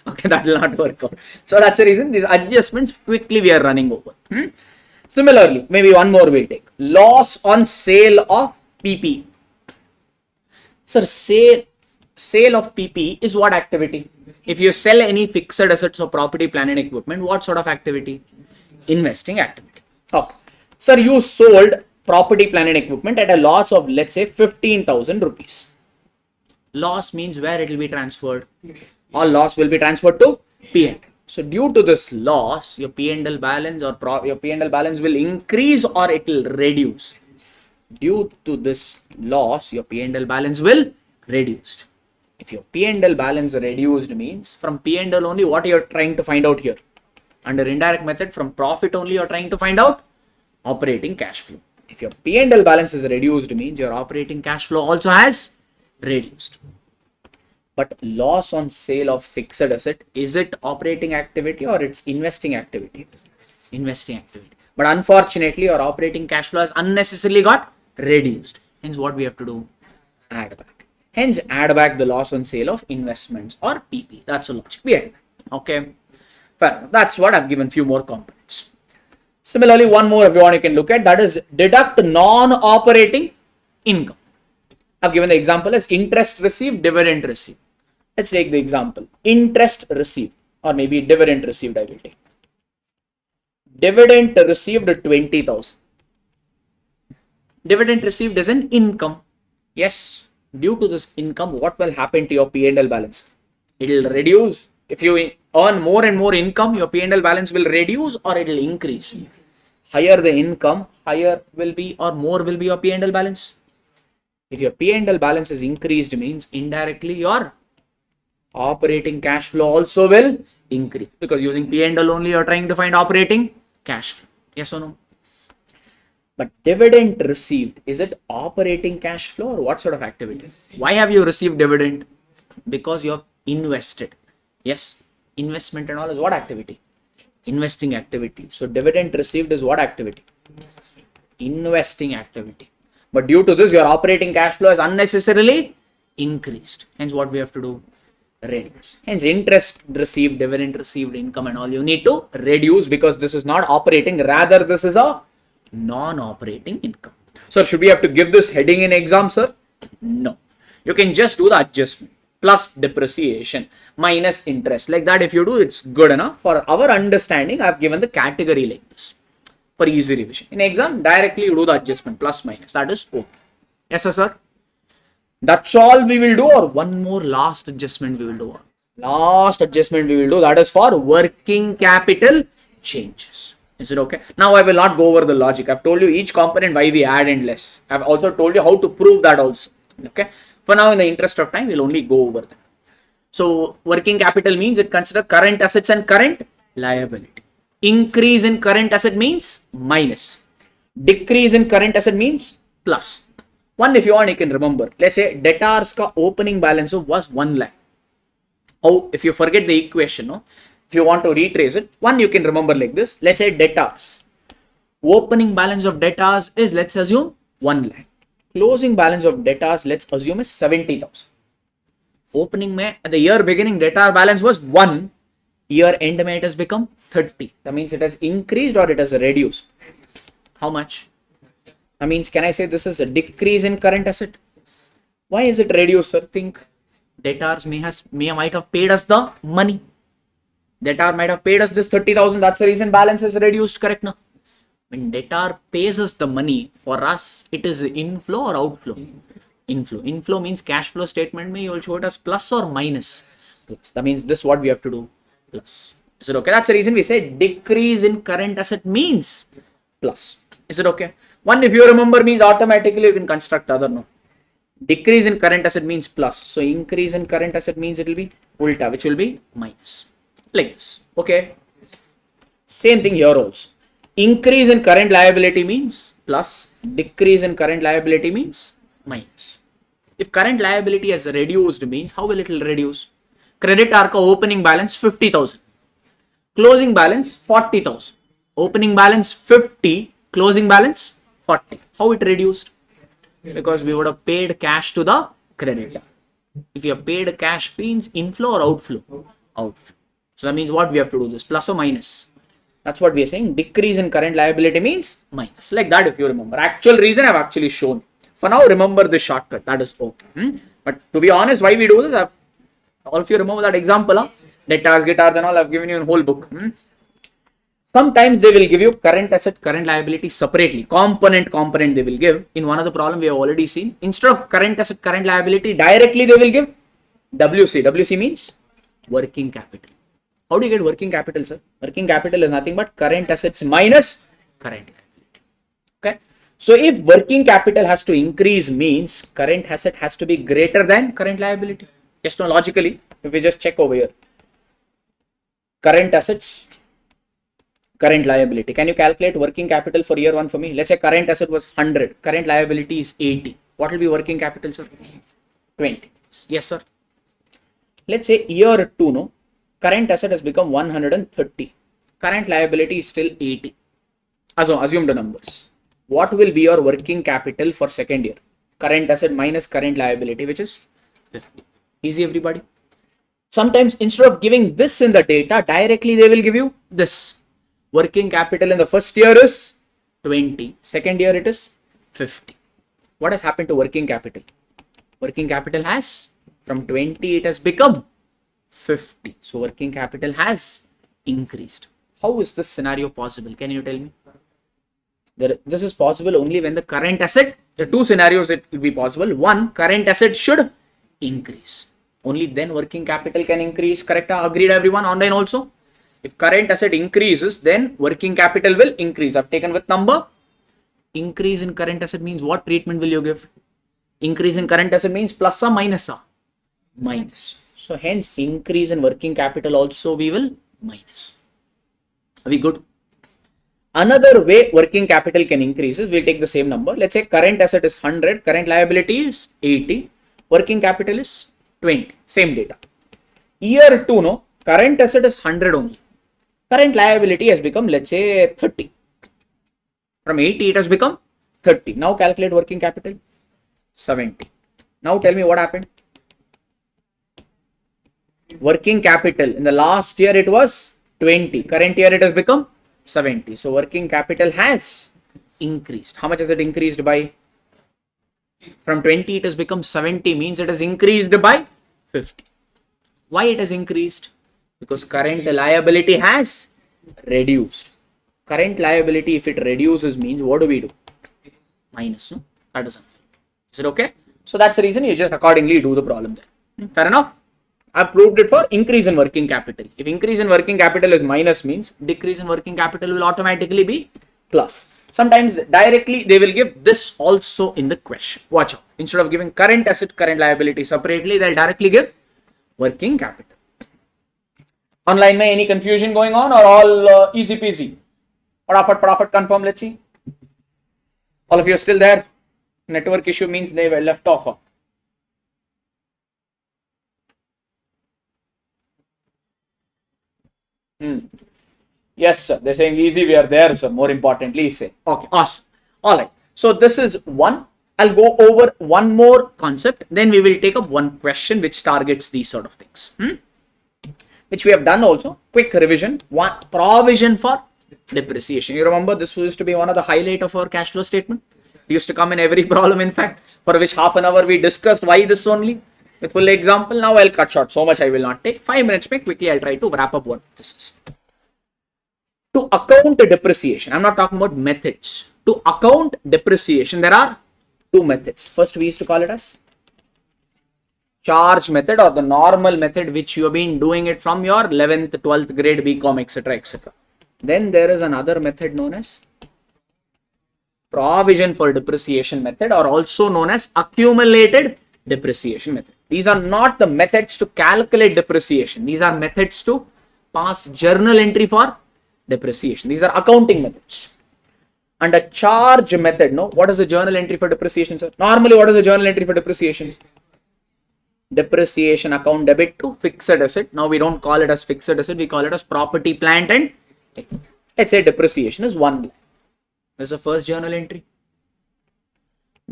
Okay, that will not work out. So that's the reason these adjustments quickly we are running over. Similarly, maybe one more we'll take. Loss on sale of PP. Sir, sale of PP is what activity? If you sell any fixed assets or property, plant and equipment, what sort of activity? Investing activity. Okay. Sir, you sold property, plant and equipment at a loss of let's say 15,000 rupees. Loss means where it will be transferred? All loss will be transferred to P&L. So due to this loss, your P&L balance or your P&L balance will increase or it will reduce. Due to this loss, your P&L balance will reduce. If your P&L balance reduced means from P&L only what you are trying to find out here. Under indirect method, from profit only you are trying to find out operating cash flow. If your P&L balance is reduced means your operating cash flow also has reduced. But loss on sale of fixed asset, is it operating activity or it's investing activity? Investing activity. But unfortunately, your operating cash flow has unnecessarily got reduced. Hence, what we have to do? Add back. Hence, add back the loss on sale of investments or PP. That's the logic behind that. Okay. Fair enough. That's what I've given few more components. Similarly, one more everyone you can look at, that is deduct non-operating income. I've given the example as interest received, dividend received. Let's take the example. Interest received or maybe dividend received I will take. Dividend received 20,000. Dividend received is an income. Yes. Due to this income, what will happen to your P&L balance? It will reduce. If you earn more and more income, your P&L balance will reduce or it will increase. Higher the income, higher will be or more will be your P&L balance. If your P&L balance is increased means indirectly your operating cash flow also will increase. Because using P&L only you are trying to find operating cash flow. Yes or no? But dividend received, is it operating cash flow or what sort of activity? Why have you received dividend? Because you have invested. Yes, investment and all is what activity? Investing activity. So dividend received is what activity? Investing activity. But due to this, your operating cash flow is unnecessarily increased. Hence, what we have to do? Reduce. Hence, interest received, dividend received, income and all you need to reduce because this is not operating. Rather, this is a non-operating income. So, should we have to give this heading in exam, sir? No. You can just do the adjustment. plus depreciation minus interest. Like that, if you do, it's good enough. For our understanding, I've given the category like this for easy revision. In exam, directly you do the adjustment plus minus. That is okay. Yes, sir. That's all we will do, or one more last adjustment we will do. Last adjustment we will do, that is for working capital changes. Is it okay? Now I will not go over the logic. I've told you each component why we add and less. I've also told you how to prove that also. Okay. For now, in the interest of time, we'll only go over them. So working capital means it consider current assets and current liability. Increase in current asset means minus. Decrease in current asset means plus. One, if you want, you can remember. Let's say debtors ka opening balance was 1 lakh. Oh, if you forget the equation, no? If you want to retrace it, one you can remember like this. Let's say debtors. Opening balance of debtors is, let's assume 1 lakh. Closing balance of debtors, let's assume is 70,000. Opening mein, at the year beginning, debtor balance was 1. Year end may it has become 30. That means it has increased or it has reduced. How much? That means, can I say this is a decrease in current asset? Why is it reduced, sir? Think debtors might have paid us the money. Debtor might have paid us this 30,000. That's the reason balance is reduced. Correct now? When debtor pays us the money, for us it is inflow or outflow? Inflow. Inflow means cash flow statement. You will show it as plus or minus. Plus. That means this what we have to do. Plus. Is it okay? That's the reason we say decrease in current asset means plus. Is it okay? One, if you remember, means automatically you can construct other. No. Decrease in current asset means plus. So increase in current asset means it will be ulta, which will be minus. Like this. Okay. Same thing here also. Increase in current liability means plus. Decrease in current liability means minus. If current liability has reduced means how will it reduce? Creditor ka opening balance 50,000. Closing balance 40,000. Opening balance 50. Closing balance 40. How it reduced? Because we would have paid cash to the creditor. If you have paid cash means inflow or outflow? Outflow. So that means what we have to do this? Plus or minus? That's what we are saying. Decrease in current liability means minus. Like that if you remember. Actual reason I've actually shown. For now, remember this shortcut. That is okay. But to be honest, why we do this? All of you remember that example? Debtors, guitars and all I've given you in whole book. Sometimes they will give you current asset, current liability separately. Component they will give. In one of the problem we have already seen. Instead of current asset, current liability, directly they will give WC. WC means working capital. How do you get working capital, sir? Working capital is nothing but current assets minus current liability. Okay. So if working capital has to increase means current asset has to be greater than current liability. Yes, no, logically, if we just check over here. Current assets, current liability. Can you calculate working capital for year 1 for me? Let's say current asset was 100. Current liability is 80. What will be working capital, sir? 20. Yes, sir. Let's say year 2, no? Current asset has become 130. Current liability is still 80. Assume the numbers. What will be your working capital for second year? Current asset minus current liability, which is 50. Easy, everybody. Sometimes instead of giving this in the data, directly they will give you this. Working capital in the first year is 20. Second year it is 50. What has happened to working capital? Working capital has, from 20 it has become 50. So working capital has increased. How is this scenario possible? Can you tell me? This is possible only when the current asset, the two scenarios it will be possible. One, current asset should increase. Only then working capital can increase. Correct? Agreed everyone? Online also? If current asset increases, then working capital will increase. I've taken with number. Increase in current asset means what treatment will you give? Increase in current asset means plus or minus? Minus. So hence increase in working capital also we will minus. Are we good? Another way working capital can increase is we'll take the same number. Let's say current asset is 100, current liability is 80, working capital is 20. Same data. Year 2, no, current asset is 100 only. Current liability has become, let's say, 30. From 80 it has become 30. Now calculate working capital. 70. Now tell me what happened. Working capital in the last year it was 20. Current year it has become 70. So working capital has increased. How much has it increased by? From 20 it has become 70 means it has increased by 50. Why it has increased? Because current liability has reduced. Current liability, if it reduces, means what do? Minus, no? That doesn't. Is it okay? So that's the reason you just accordingly do the problem there. Fair enough? I've proved it for increase in working capital. If increase in working capital is minus, means decrease in working capital will automatically be plus. Sometimes directly they will give this also in the question. Watch out. Instead of giving current asset, current liability separately, they'll directly give working capital. Online, may any confusion going on or all easy peasy? Fadafat, confirm. Let's see. All of you are still there. Network issue means they were left off. Yes, sir. They're saying easy. We are there, sir. More importantly, say. Okay, awesome. All right. So this is one. I'll go over one more concept. Then we will take up one question which targets these sort of things. Which we have done also. Quick revision. One, provision for depreciation. You remember this used to be one of the highlight of our cash flow statement. It used to come in every problem, in fact, for which half an hour we discussed why this only. With full example. Now I'll cut short. So much I will not take. 5 minutes. Quickly I'll try to wrap up what this is. To account depreciation, I'm not talking about methods. To account depreciation, there are two methods. First, we used to call it as charge method or the normal method, which you have been doing it from your 11th, 12th grade, BCom, etc., etc. Then there is another method known as provision for depreciation method, or also known as accumulated depreciation method. These are not the methods to calculate depreciation. These are methods to pass journal entry for depreciation. These are accounting methods. And a charge method, no? What is the journal entry for depreciation, sir? Normally, what is the journal entry for depreciation? Depreciation account debit to fixed asset. Now, we don't call it as fixed asset. We call it as property, plant and equipment. Let's say depreciation is 1 lakh. This is the first journal entry.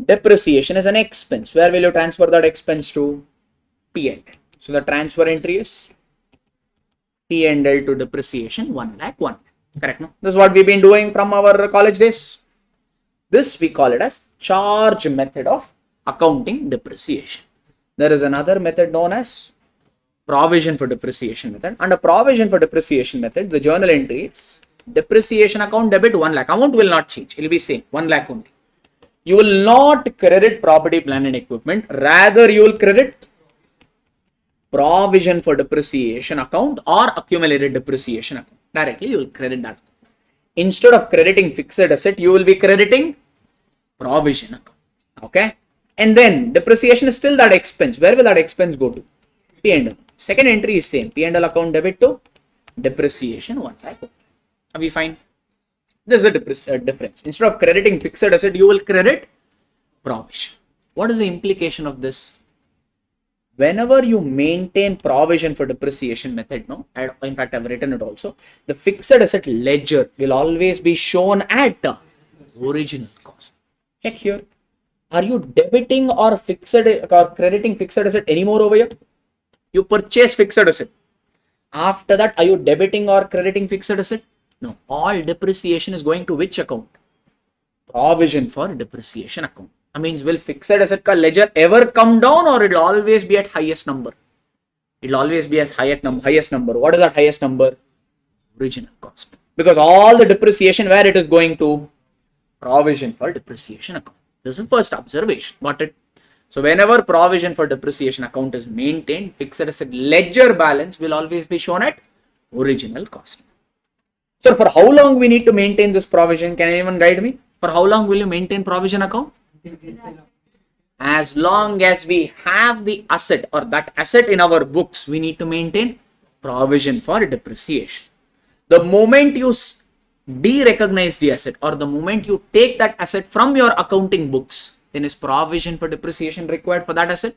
Depreciation is an expense. Where will you transfer that expense to? P&L. So, the transfer entry is P&L to depreciation 1 lakh 1. Correct, no? This is what we've been doing from our college days. This we call it as charge method of accounting depreciation. There is another method known as provision for depreciation method. Under provision for depreciation method, the journal entry is depreciation account debit 1 lakh. Amount will not change. It will be same, 1 lakh only. You will not credit property, plant and equipment. Rather, you will credit provision for depreciation account or accumulated depreciation account. Directly, you will credit that. Instead of crediting fixed asset, you will be crediting provision account. Okay. And then depreciation is still that expense. Where will that expense go to? P&L. Second entry is same. P&L account debit to depreciation 1 lakh. Are we fine? This is the difference. Instead of crediting fixed asset, you will credit provision. What is the implication of this? Whenever you maintain provision for depreciation method, no, in fact, I've written it also. The fixed asset ledger will always be shown at the original cost. Check here. Are you debiting or crediting fixed asset anymore over here? You purchase fixed asset. After that, are you debiting or crediting fixed asset? No. All depreciation is going to which account? Provision for depreciation account. That means, will fixed asset ka ledger ever come down, or it will always be at highest number? It will always be as highest number. What is that highest number? Original cost. Because all the depreciation, where it is going to? Provision for depreciation account. This is the first observation. Got it? So, whenever provision for depreciation account is maintained, fixed asset ledger balance will always be shown at original cost. So, for how long we need to maintain this provision? Can anyone guide me? For how long will you maintain provision account? As long as we have the asset or that asset in our books, we need to maintain provision for depreciation. The moment you de-recognize the asset, or the moment you take that asset from your accounting books, then is provision for depreciation required for that asset?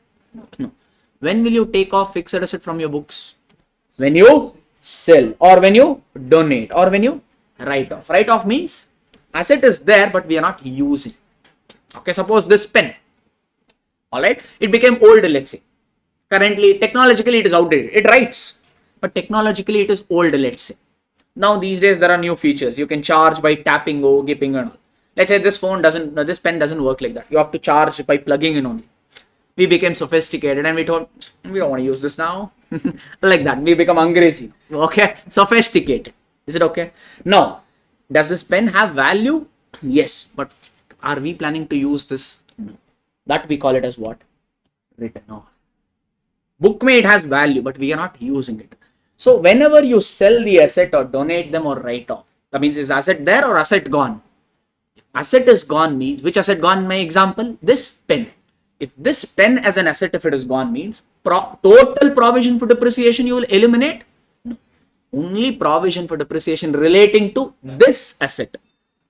No. When will you take off fixed asset from your books? When you sell, or when you donate, or when you write off. Write off means asset is there, but we are not using. Okay, suppose this pen, all right, it became old, let's say. Currently, technologically, it is outdated. It writes, but technologically, it is old, let's say. Now, these days, there are new features. You can charge by tapping or gipping and all. Let's say this pen doesn't work like that. You have to charge by plugging in only. we became sophisticated and we thought, we don't want to use this now. Like that. We become angrezi. Okay. Sophisticated. Is it okay? Now, does this pen have value? Yes. But are we planning to use this? No. That we call it as what? Written off. Book may it has value, but we are not using it. So whenever you sell the asset or donate them or write off, that means is asset there or asset gone? If asset is gone means, which asset gone? My example, this pen. If this pen as an asset, if it is gone means total provision for depreciation you will eliminate? No. Only provision for depreciation relating to this asset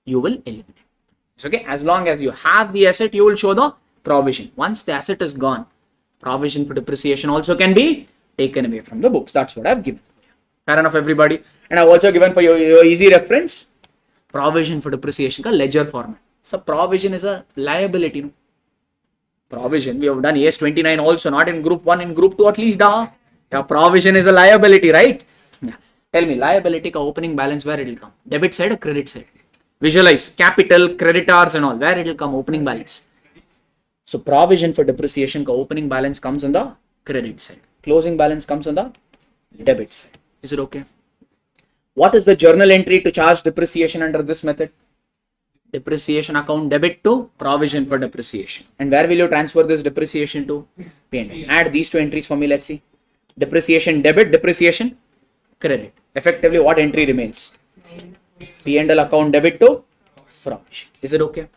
you will eliminate. It's okay. As long as you have the asset, you will show the provision. Once the asset is gone, provision for depreciation also can be taken away from the books. That's what I've given. Fair enough, everybody. And I've also given for your easy reference, provision for depreciation ka ledger format. So provision is a liability. No? Provision, we have done AS 29 also, not in group 1, in group 2 at least. Yeah, provision is a liability, right? Yeah. Tell me, liability ka opening balance, where it will come? Debit side or credit side? Visualize, capital, creditors and all, where it will come? Opening balance. So provision for depreciation ka opening balance comes on the credit side. Closing balance comes on the debit side. Is it okay? What is the journal entry to charge depreciation under this method? Depreciation account debit to provision for depreciation. And where will you transfer this depreciation to? P&L. Add these two entries for me. Let's see. Depreciation debit, depreciation credit. Effectively, what entry remains? P&L account debit to provision. Is it okay?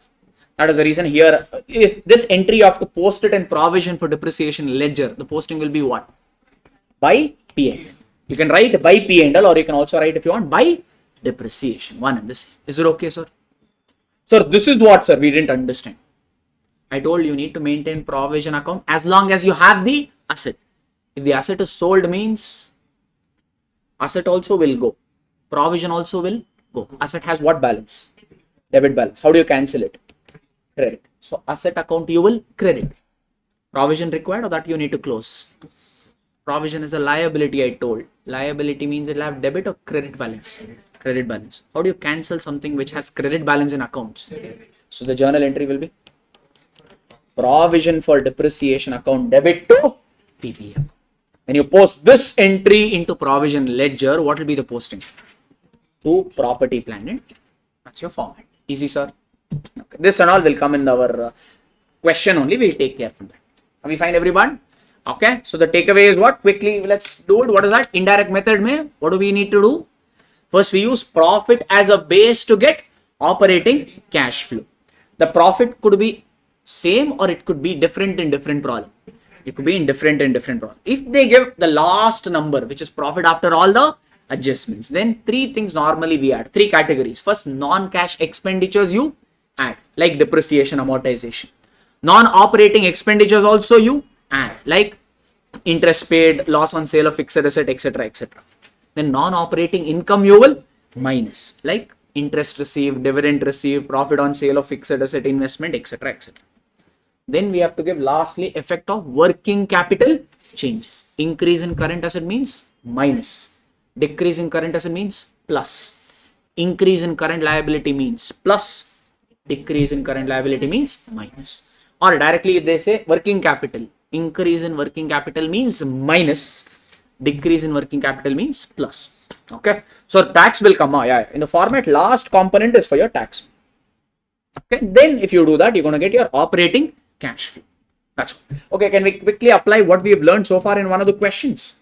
That is the reason here, if this entry you have to post it in provision for depreciation ledger, the posting will be what? By P&L. You can write by P&L or you can also write if you want by depreciation. One and this. Is it okay, sir? Sir, this is what, sir, we didn't understand. I told you need to maintain provision account as long as you have the asset. If the asset is sold means asset also will go. Provision also will go. Asset has what balance? Debit balance. How do you cancel it? Credit. So asset account you will credit. Provision required or that you need to close? Provision is a liability, I told. Liability means it will have debit or credit balance. Credit balance. How do you cancel something which has credit balance in accounts? So the journal entry will be provision for depreciation account debit to PPA. When you post this entry into provision ledger, what will be the posting? To property, plant and that's your format. Easy, sir. Okay. This and all will come in our question only. We'll take care from that. Are we fine, everyone? Okay. So the takeaway is what? Quickly, let's do it. What is that? Indirect method mein, what do we need to do? First, we use profit as a base to get operating cash flow. The profit could be same or it could be different in different problem. It could be in different problem. If they give the last number, which is profit after all the adjustments, then three things normally we add. Three categories. First, non-cash expenditures you add, like depreciation, amortization. Non-operating expenditures also you add, like interest paid, loss on sale of fixed asset, etc., etc. Then non-operating income you will minus, like interest received, dividend received, profit on sale of fixed asset, investment, etc., etc. Then we have to give lastly effect of working capital changes. Increase in current asset means minus. Decrease in current asset means plus. Increase in current liability means plus. Decrease in current liability means minus. Or directly if they say working capital, increase in working capital means minus. Decrease in working capital means plus. Okay. So tax will come. In the format, last component is for your tax. Okay. Then if you do that, you're going to get your operating cash flow. That's all. Okay. Can we quickly apply what we have learned so far in one of the questions?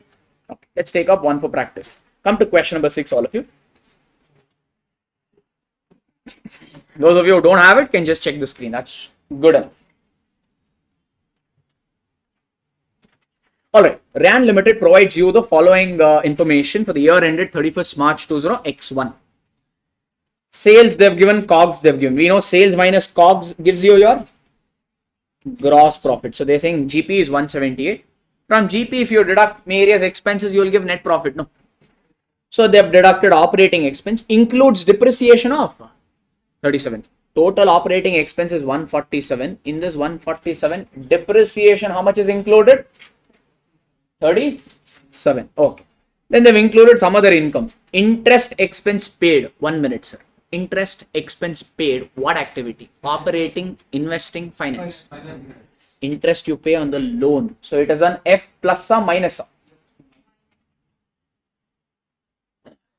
Okay. Let's take up one for practice. Come to question number 6, all of you. Those of you who don't have it can just check the screen. That's good enough. All right. RAN Limited provides you the following information for the year ended 31st March 20X1. Sales they've given, COGS they've given. We know sales minus COGS gives you your gross profit. So they're saying GP is 178. From GP, if you deduct various expenses, you will give net profit. No. So they've deducted operating expense, includes depreciation of 37. Total operating expense is 147. In this 147, depreciation, how much is included? 37. Okay. Then they've included some other income. Interest expense paid. 1 minute, sir. Interest expense paid. What activity? Operating, investing, finance. interest you pay on the loan. So it is an F plus or minus a?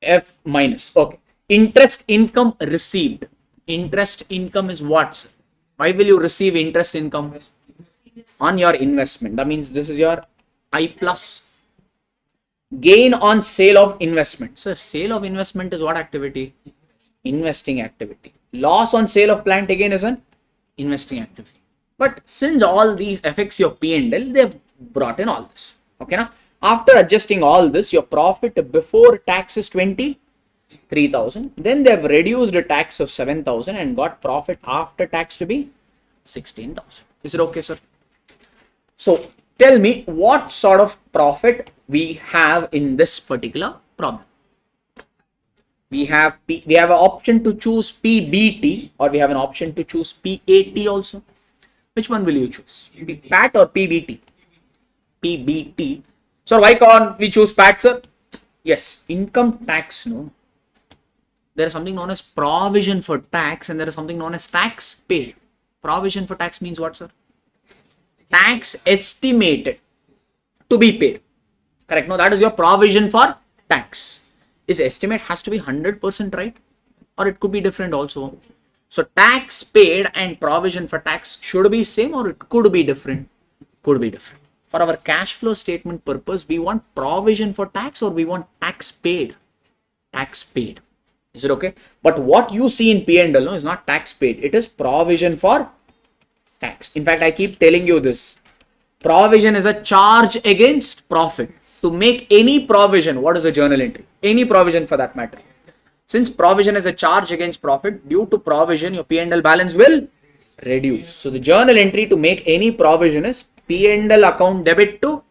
F minus. Okay. Interest income received. Interest income is what, sir? Why will you receive interest income? On your investment. That means this is your I plus. Gain on sale of investment. Sir, sale of investment is what activity? Investing activity. Loss on sale of plant again is an investing activity. But since all these affects your P&L, they've brought in all this. Okay, now after adjusting all this, your profit before tax is 23,000. Then they've reduced the tax of 7,000 and got profit after tax to be 16,000. Is it okay, sir? So tell me what sort of profit we have in this particular problem. We have an option to choose PBT, or we have an option to choose PAT also. Which one will you choose? PAT or PBT? PBT. So why can't we choose PAT, sir? Yes, income tax, no. There is something known as provision for tax and there is something known as tax paid. Provision for tax means what, sir? Tax estimated to be paid. Correct? No, that is your provision for tax. Is estimate has to be 100% right? Or it could be different also. So tax paid and provision for tax should be same or it could be different? Could be different. For our cash flow statement purpose, we want provision for tax or we want tax paid? Tax paid. Is it okay? But what you see in P&L no, is not tax paid. It is provision for tax. In fact, I keep telling you this. Provision is a charge against profit. To make any provision, what is a journal entry? Any provision for that matter. Since provision is a charge against profit, due to provision, your P&L balance will reduce. So the journal entry to make any provision is P&L account debit to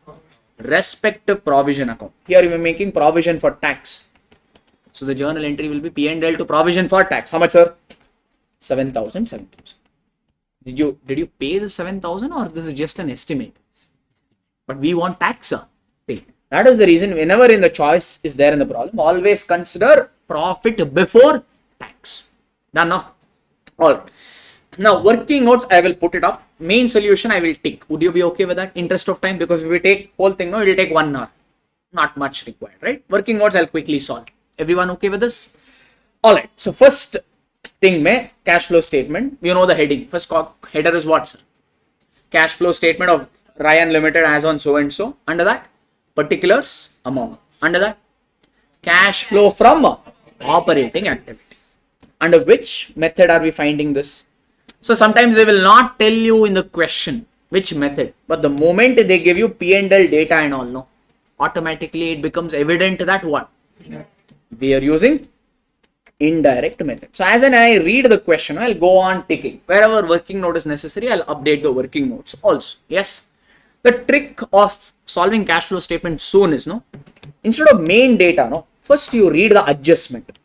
respective provision account. Here we are making provision for tax. So the journal entry will be P&L to provision for tax. How much, sir? 7,000, 7,000. Did you pay the 7,000 or this is just an estimate? But we want tax, sir. Pay. That is the reason whenever in the choice is there in the problem, always consider profit before tax. Done, no? Alright. Now working notes, I will put it up. Main solution I will tick. Would you be okay with that? Interest of time, because if we take whole thing, no, it will take 1 hour. Not much required, right? Working notes I'll quickly solve. Everyone okay with this? Alright. So first thing, cash flow statement. You know the heading. First header is what, sir? Cash flow statement of Ryan Limited as on so and so. Under that, particulars amount. Under that, cash flow from operating activity. Under which method are we finding this? So sometimes they will not tell you in the question which method, but the moment they give you P&L data and all, no, automatically it becomes evident that what? We are using indirect method. So as I read the question, I'll go on ticking. Wherever working note is necessary, I'll update the working notes also. Yes. The trick of solving cash flow statement soon is, no, instead of main data, no, first you read the adjustment.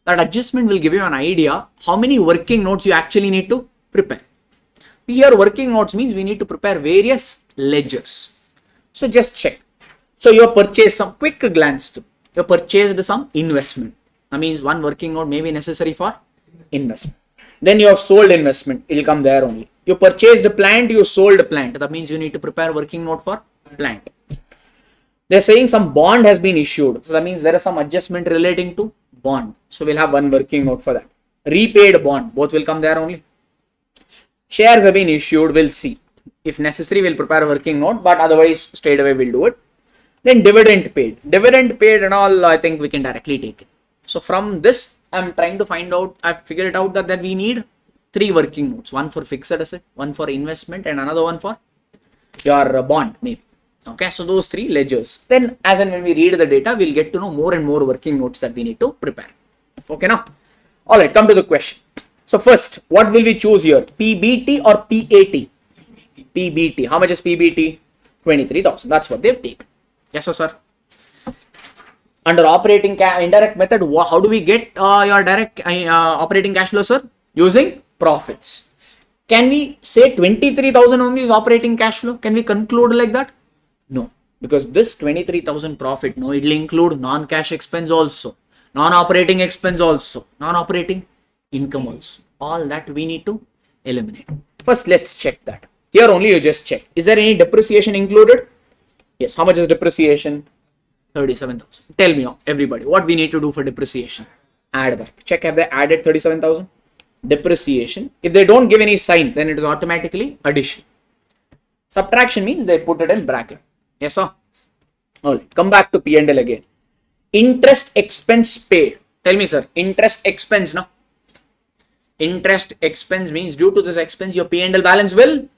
That adjustment will give you an idea how many working notes you actually need to prepare. Here working notes means we need to prepare various ledgers. So just check. So you have purchased some, quick glance through. You have purchased some investment. That means one working note may be necessary for investment. Then you have sold investment. It will come there only. You purchased a plant, you sold a plant. That means you need to prepare working note for plant. They're saying some bond has been issued. So that means there is some adjustment relating to bond. So we'll have one working note for that. Repaid bond. Both will come there only. Shares have been issued. We'll see. If necessary, we'll prepare a working note. But otherwise, straight away we'll do it. Then dividend paid. Dividend paid and all, I think we can directly take it. So from this, I'm trying to find out, I've figured it out that we need 3 working notes. One for fixed asset, one for investment, and another one for your bond, maybe. Okay, so those 3 ledgers. Then as and when we read the data, we'll get to know more and more working notes that we need to prepare. Okay, now. Alright, come to the question. So first, what will we choose here? PBT or PAT? PBT. How much is PBT? 23,000. That's what they've taken. Yes, sir. Under operating indirect method, how do we get your direct operating cash flow, sir? Using profits. Can we say 23,000 only is operating cash flow? Can we conclude like that? No, because this 23,000 profit, no, it will include non-cash expense also, non-operating expense also, non-operating income also. All that we need to eliminate. First, let's check that. Here only you just check. Is there any depreciation included? Yes. How much is depreciation? 37,000. Tell me, everybody, what we need to do for depreciation? Add back. Check, have they added 37,000? Depreciation. If they don't give any sign, then it is automatically addition. Subtraction means they put it in bracket. Yes, sir? Alright, come back to P&L again. Interest expense paid. Tell me, sir, interest expense, no? Interest expense means due to this expense, your P&L balance will,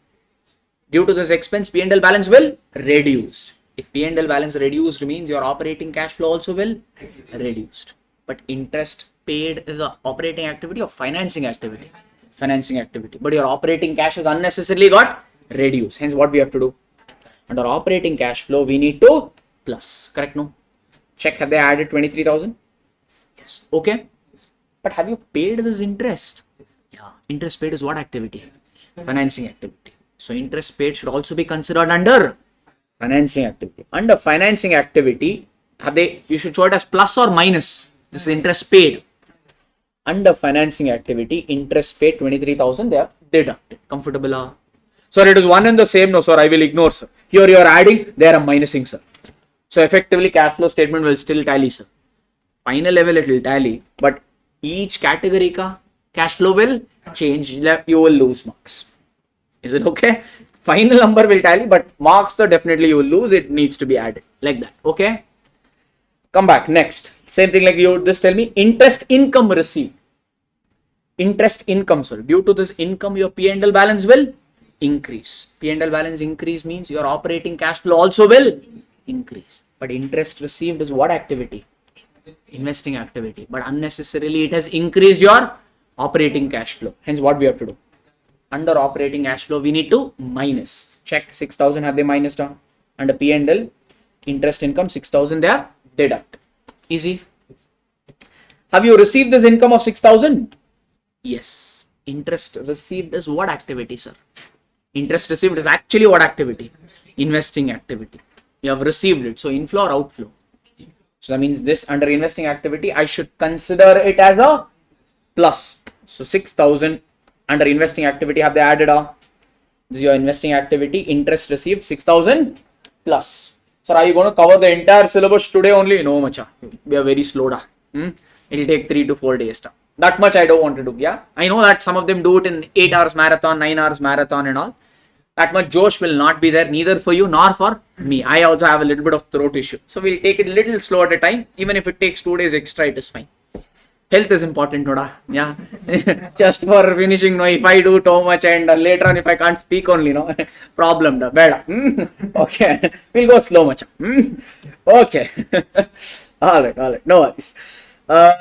due to this expense, P&L balance will reduced. If P&L balance reduced means your operating cash flow also will reduced. But interest paid is a operating activity or financing activity. Financing activity. But your operating cash has unnecessarily got reduced. Hence what we have to do? Under operating cash flow, we need to plus. Correct? No? Check, have they added 23,000? Yes. Okay. But have you paid this interest? Yeah. Interest paid is what activity? Financing activity. So interest paid should also be considered under financing activity. Under financing activity, you should show it as plus or minus. This is interest paid. Under financing activity, interest paid 23,000, they are deducted. Comfortable? Sir, it is one and the same. No, sir, I will ignore, sir. Here you are adding, there I am minusing, sir. So effectively, cash flow statement will still tally, sir. Final level, it will tally, but each category ka cash flow will change. You will lose marks. Is it okay? Final number will tally, but marks, though, definitely you will lose. It needs to be added like that. Okay. Come back. Next. Same thing like you just tell me. Interest income received. Interest income, sir. Due to this income, your P&L balance will increase. P&L balance increase means your operating cash flow also will increase. But interest received is what activity? Investing activity. But unnecessarily it has increased your operating cash flow. Hence what we have to do? Under operating cash flow, we need to minus. Check 6,000 have they minus down. Under P&L, interest income 6,000 they have deduct. Easy. Have you received this income of 6,000? Yes. Interest received is what activity, sir? Interest received is actually what activity? Investing activity. You have received it. So inflow or outflow? So that means this under investing activity, I should consider it as a plus. So 6,000 under investing activity, have they added this is your investing activity, interest received 6,000 plus. So are you going to cover the entire syllabus today only? No, macha. We are very slow. It will take 3 to 4 days. That much I don't want to do. Yeah, I know that some of them do it in 8 hours marathon, 9 hours marathon and all. That much Josh will not be there, neither for you nor for me. I also have a little bit of throat issue. So we'll take it a little slow at a time. Even if it takes 2 days extra, it is fine. Health is important, Noda. Yeah. Just for finishing, no, if I do too much and later on if I can't speak only, no, problem da, beda. Okay. We'll go slow much. Okay. Alright. No worries.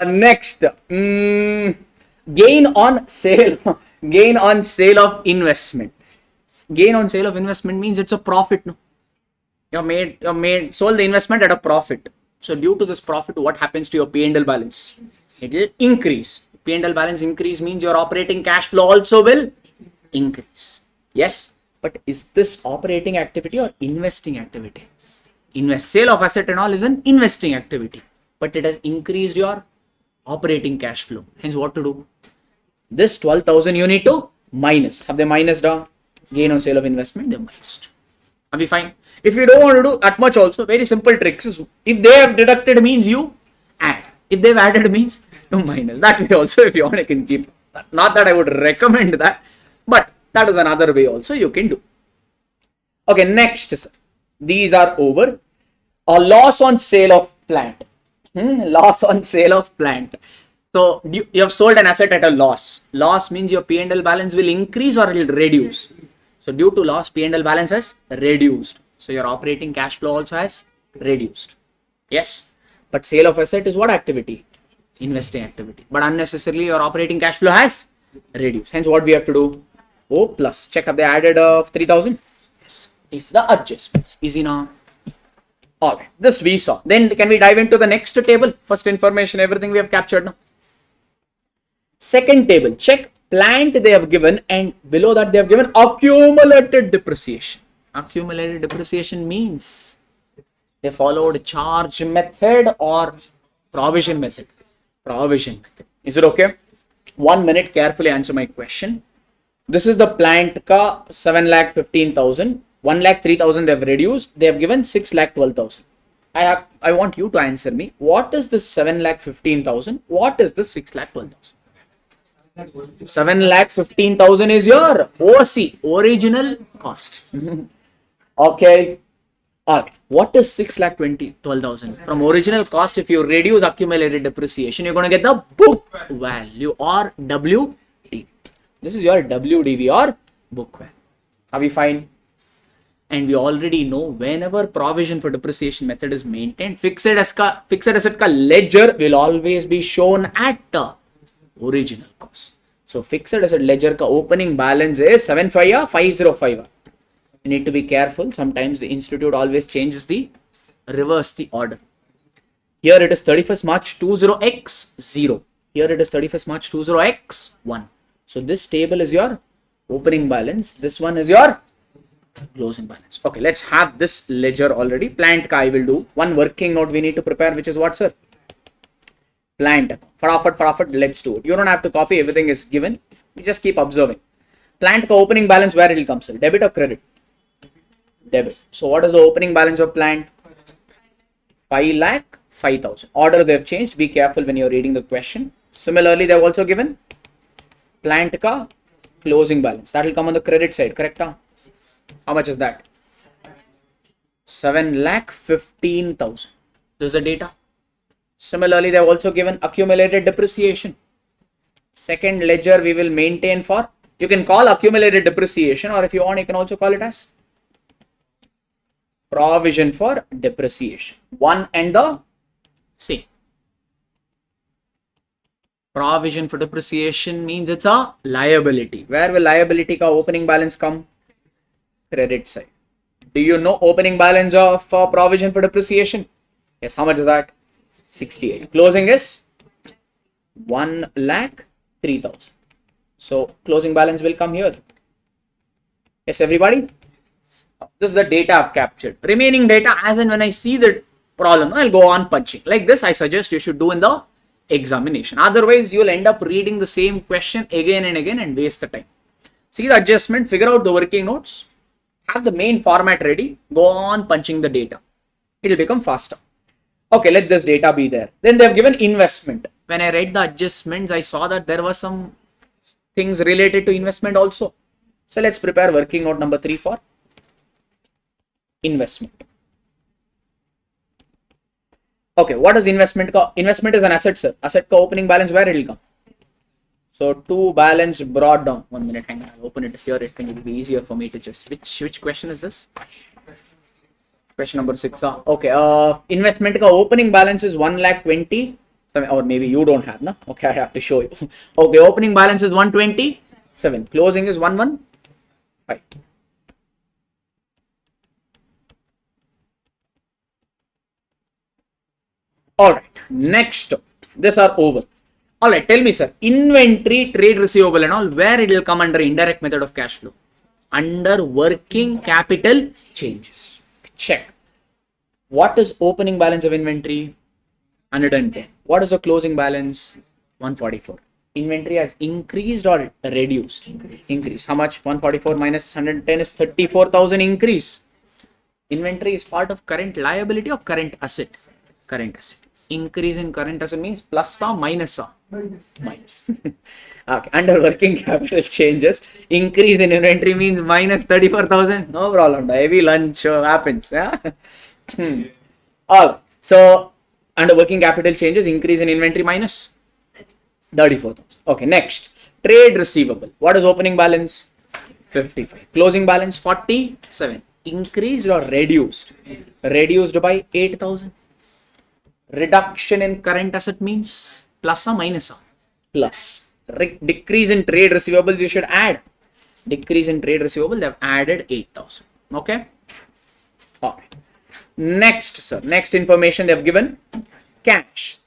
Next. Gain on sale. Gain on sale of investment. Gain on sale of investment means it's a profit, no? You sold the investment at a profit. So due to this profit, what happens to your P&L balance? It will increase. P&L balance increase means your operating cash flow also will increase. Yes, but is this operating activity or investing activity? Sale of asset and all is an investing activity, but it has increased your operating cash flow. Hence what to do? This 12,000 you need to minus. Have they minus the gain on sale of investment? They minused. Are we fine? If you don't want to do that much also, very simple tricks is if they have deducted means you add. If they've added means you minus. That way also if you want you can keep. Not that I would recommend that, but that is another way also you can do. Okay, next, sir. These are over. A loss on sale of plant. Loss on sale of plant. So you have sold an asset at a loss. Loss means your P&L balance will increase or it will reduce. So due to loss, P&L balance has reduced. So your operating cash flow also has reduced. Yes. But sale of asset is what activity? Investing activity. But unnecessarily your operating cash flow has reduced. Hence what we have to do? O plus. Check, have they added 3,000? Yes. It's the adjustments. Easy now. Alright. This we saw. Then can we dive into the next table? First information, everything we have captured now. Second table. Check plant they have given and below that they have given accumulated depreciation. Accumulated depreciation means they followed charge method or provision method. Provision method. Is it okay? 1 minute, carefully answer my question. This is the plant ka 7,15,000. 1,03,000 they've reduced. They have given 6,12,000. I want you to answer me. What is this 7,15,000? What is this 6,12,000? 7,15,000 is your OC, original cost. Okay. Alright. What is 6,12,000? From original cost, if you reduce accumulated depreciation, you're going to get the book value or WD. This is your WDV or book value. Are we fine? And we already know whenever provision for depreciation method is maintained, fixed asset ka ledger will always be shown at the original cost. So fixed asset ledger ka opening balance is 75 505. You need to be careful. Sometimes the institute always changes reverse the order. Here it is 31st March 20x0. Here it is 31st March 20x1. So this table is your opening balance. This one is your closing balance. Okay, let's have this ledger already. Plant ka I will do. One working note we need to prepare, which is what, sir? Plant. Farafat, let's do it. You don't have to copy, everything is given. You just keep observing. Plant ka opening balance, where it will come, sir? Debit or credit? Debit. So what is the opening balance of plant? 5,05,000. Order they've changed. Be careful when you're reading the question. Similarly, they've also given plant ka closing balance. That will come on the credit side, correct? How much is that? 7,15,000. This is the data. Similarly, they have also given accumulated depreciation. Second ledger we will maintain for, you can call accumulated depreciation, or if you want, you can also call it as provision for depreciation. One and the same. Provision for depreciation means it's a liability. Where will liability ka opening balance come? Credit side. Do you know opening balance of provision for depreciation? Yes, how much is that? 68. Closing is 1,03,000. So closing balance will come here. Yes, everybody? This is the data I've captured. Remaining data, as and when I see the problem, I'll go on punching. Like this, I suggest you should do in the examination. Otherwise, you'll end up reading the same question again and again and waste the time. See the adjustment, figure out the working notes, have the main format ready, go on punching the data. It'll become faster. Okay, let this data be there. Then they've given investment. When I read the adjustments, I saw that there were some things related to investment also. So let's prepare working note number 3 for investment. Okay, what is investment? Investment is an asset, sir. Asset ka opening balance, where it will come? So to balance brought down. 1 minute, hang on. I'll open it here. It will be easier for me to just. Which question is this? Question number 6. Okay. Investment ka opening balance is 1,20,000. Or maybe you don't have, no? Okay, I have to show you. Okay, opening balance is 127. Closing is 115. Alright, next. These are over. Alright, tell me, sir. Inventory, trade receivable and all, where it will come under indirect method of cash flow? Under working capital changes. Check. What is opening balance of inventory? 110. What is the closing balance? 144. Inventory has increased or reduced? Increased. How much? 144 minus 110 is 34,000 increase. Inventory is part of current liability or current asset? Current asset. Increase in current asset means plus or minus or? Minus. Okay. Under working capital changes, increase in inventory means minus 34,000. No problem. Heavy lunch happens. Yeah. So under working capital changes, increase in inventory minus 34,000. Okay. Next, trade receivable. What is opening balance? 55. Closing balance 47. Increased or reduced? Reduced by 8,000. Reduction in current asset means plus or minus or? Plus. Decrease in trade receivables, you should add. Decrease in trade receivable, they have added 8,000. Okay. All right. Next, sir. Next information they have given. Cash.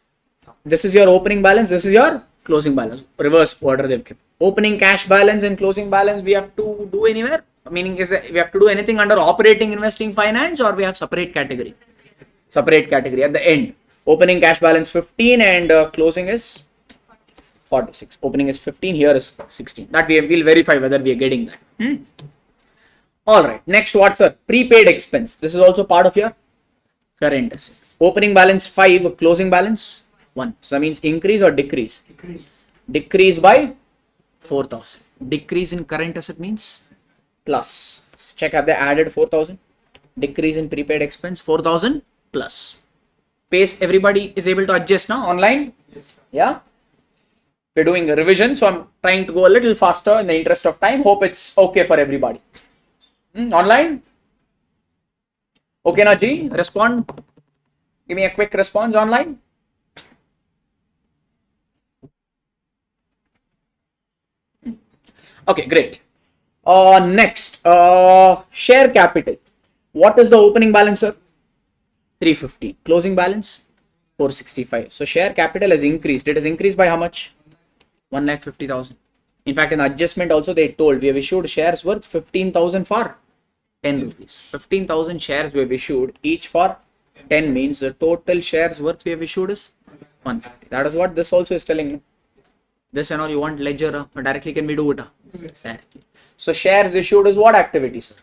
This is your opening balance. This is your closing balance. Reverse order they've given. Opening cash balance and closing balance we have to do anywhere. Meaning is that we have to do anything under operating investing finance, or we have separate category. Separate category at the end. Opening cash balance 15 and closing is 46. Opening is 15. Here is 16. That we will verify whether we are getting that. All right. Next, what's a prepaid expense? This is also part of your current asset. Opening balance 5. Closing balance 1. So that means increase or decrease? Decrease by 4,000. Decrease in current asset means plus. Check, have they added 4,000? Decrease in prepaid expense 4,000 plus. Pace everybody is able to adjust now online? Yes. Yeah. We're doing a revision, so I'm trying to go a little faster in the interest of time. Hope it's okay for everybody. Online? Okay, na Ji? Respond. Give me a quick response online. Okay, great. Next, share capital. What is the opening balance, sir? 350. Closing balance 465. So share capital has increased. It has increased by how much? 1,50,000. In fact, in the adjustment also they told we have issued shares worth 15,000 for 10 rupees. 15,000 shares we have issued, each for 10 means the total shares worth we have issued is 150. That is what this also is telling you. This and all you want ledger directly can be do it directly. So shares issued is what activity, sir?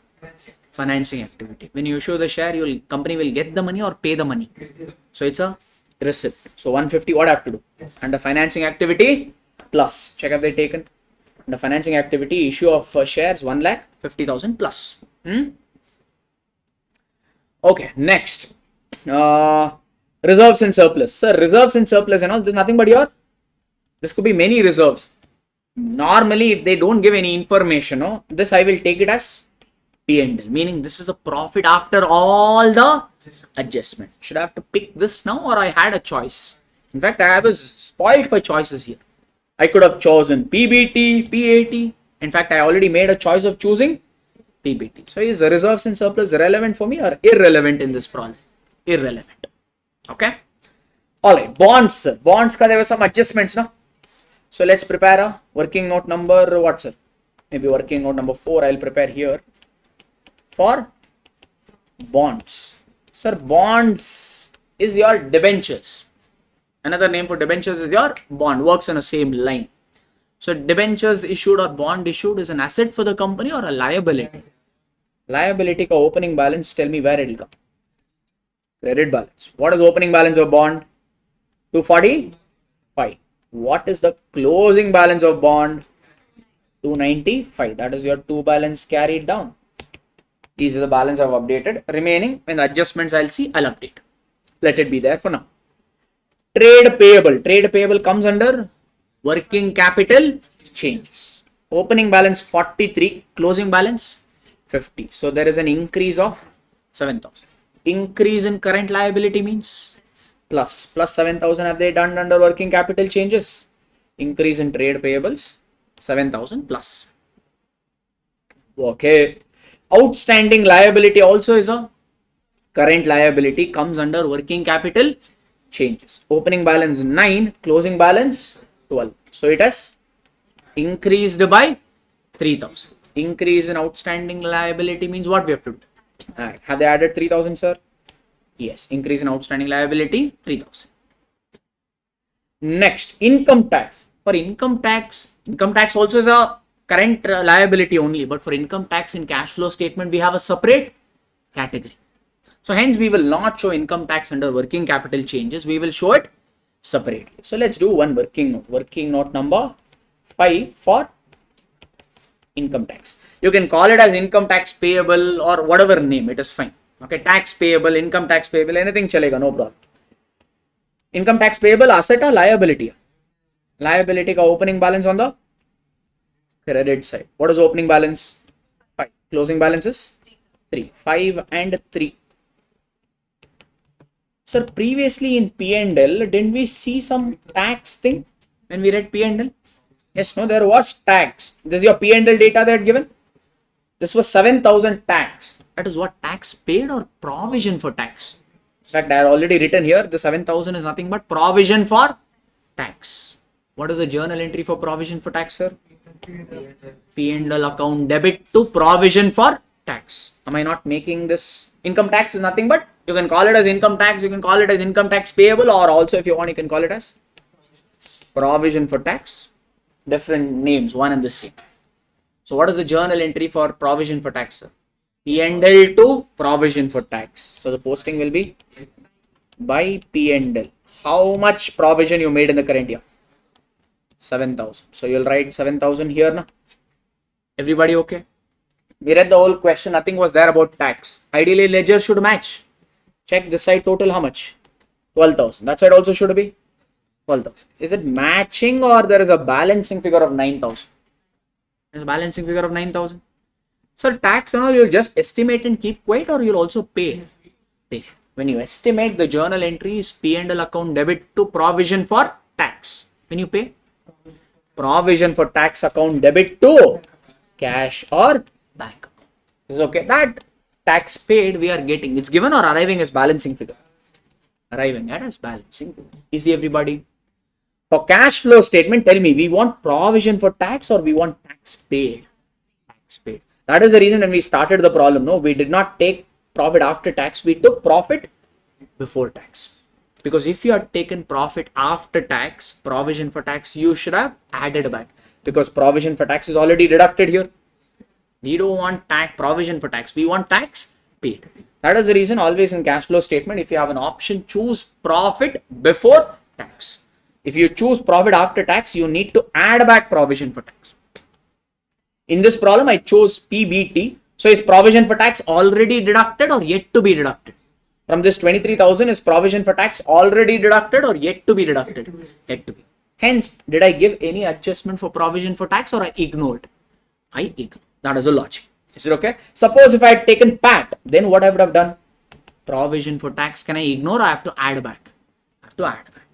Financing activity. When you issue the share, company will get the money or pay the money. So it's a receipt. So 150 what I have to do? And the financing activity plus. Check have they taken? And the financing activity issue of shares 1,50,000 plus. Okay, next. Reserves and surplus. Sir, reserves and surplus and all, there's nothing but your, this could be many reserves. Normally, if they don't give any information, this I will take it as P&L, meaning this is a profit after all the adjustment. Should I have to pick this now or I had a choice? In fact, I was spoiled for choices here. I could have chosen PBT, PAT. In fact, I already made a choice of choosing PBT. So is the reserves and surplus relevant for me or irrelevant in this problem? Irrelevant. Okay. All right. Bonds, sir. Bonds, there were some adjustments, no? So let's prepare a working note number, what, sir? Maybe working note number 4 I'll prepare here for bonds. Sir, bonds is your debentures. Another name for debentures is your bond, works on the same line. So debentures issued or bond issued is an asset for the company or a liability? Liability ka opening balance, tell me where it will come. Credit balance. What is opening balance of bond? 245. What is the closing balance of bond? 295. That is your 2 balance carried down. These are the balance I've updated. Remaining, when the adjustments I'll see, I'll update. Let it be there for now. Trade payable. Trade payable comes under working capital changes. Opening balance 43. Closing balance 50. So there is an increase of 7,000. Increase in current liability means plus 7,000 have they done under working capital changes. Increase in trade payables 7,000 plus. Okay. Outstanding liability also is a current liability, comes under working capital changes. Opening balance 9, closing balance 12. So it has increased by 3,000. Increase in outstanding liability means what we have to do? Right. Have they added 3,000, sir? Yes. Increase in outstanding liability 3,000. Next, income tax. For income tax also is a current liability only, but for income tax in cash flow statement we have a separate category. So hence we will not show income tax under working capital changes. We will show it separately. So let's do one working note. Working note number 5 for income tax. You can call it as income tax payable or whatever name, it is fine. Okay, tax payable, income tax payable, anything chalega, no problem. Income tax payable asset or liability? Liability ka opening balance on the credit side. What is opening balance? 5. Closing balance is 3. 5 and 3. Sir, previously in P&L, didn't we see some tax thing when we read P&L? Yes, no, there was tax. This is your P&L data they had given. This was 7,000 tax. That is what, tax paid or provision for tax? In fact, I had already written here, the 7,000 is nothing but provision for tax. What is the journal entry for provision for tax, sir? P&L account debit to provision for tax. Am I not making this? Income tax is nothing but, you can call it as income tax, you can call it as income tax payable, or also if you want, you can call it as provision for tax, different names, one and the same. So what is the journal entry for provision for tax, sir? P&L to provision for tax. So the posting will be by P&L. How much provision you made in the current year? 7,000. So you'll write 7,000 here now. Everybody okay? We read the whole question. Nothing was there about tax. Ideally, ledger should match. Check this side total how much? 12,000. That side also should be 12,000. Is it matching or there is a balancing figure of 9,000? There's a balancing figure of 9,000. So tax and all, you'll just estimate and keep quiet, or you'll also pay. When you estimate, the journal entry is P&L account debit to provision for tax. When you pay, provision for tax account debit to cash or bank account. This is okay. That tax paid we are getting, it's given or arriving as balancing figure? Arriving at as balancing figure. Easy, everybody. For cash flow statement, tell me, we want provision for tax or we want tax paid? Tax paid. That is the reason when we started the problem, no, we did not take profit after tax, we took profit before tax. Because if you had taken profit after tax, provision for tax, you should have added back. Because provision for tax is already deducted here. We don't want tax provision for tax, we want tax paid. That is the reason always in cash flow statement, if you have an option, choose profit before tax. If you choose profit after tax, you need to add back provision for tax. In this problem, I chose PBT. So is provision for tax already deducted or yet to be deducted? From this 23,000, is provision for tax already deducted or yet to be deducted? Yet to be. Hence, did I give any adjustment for provision for tax or I ignored? I ignored. That is the logic. Is it okay? Suppose if I had taken PAT, then what I would have done? Provision for tax, can I ignore or I have to add back? I have to add back.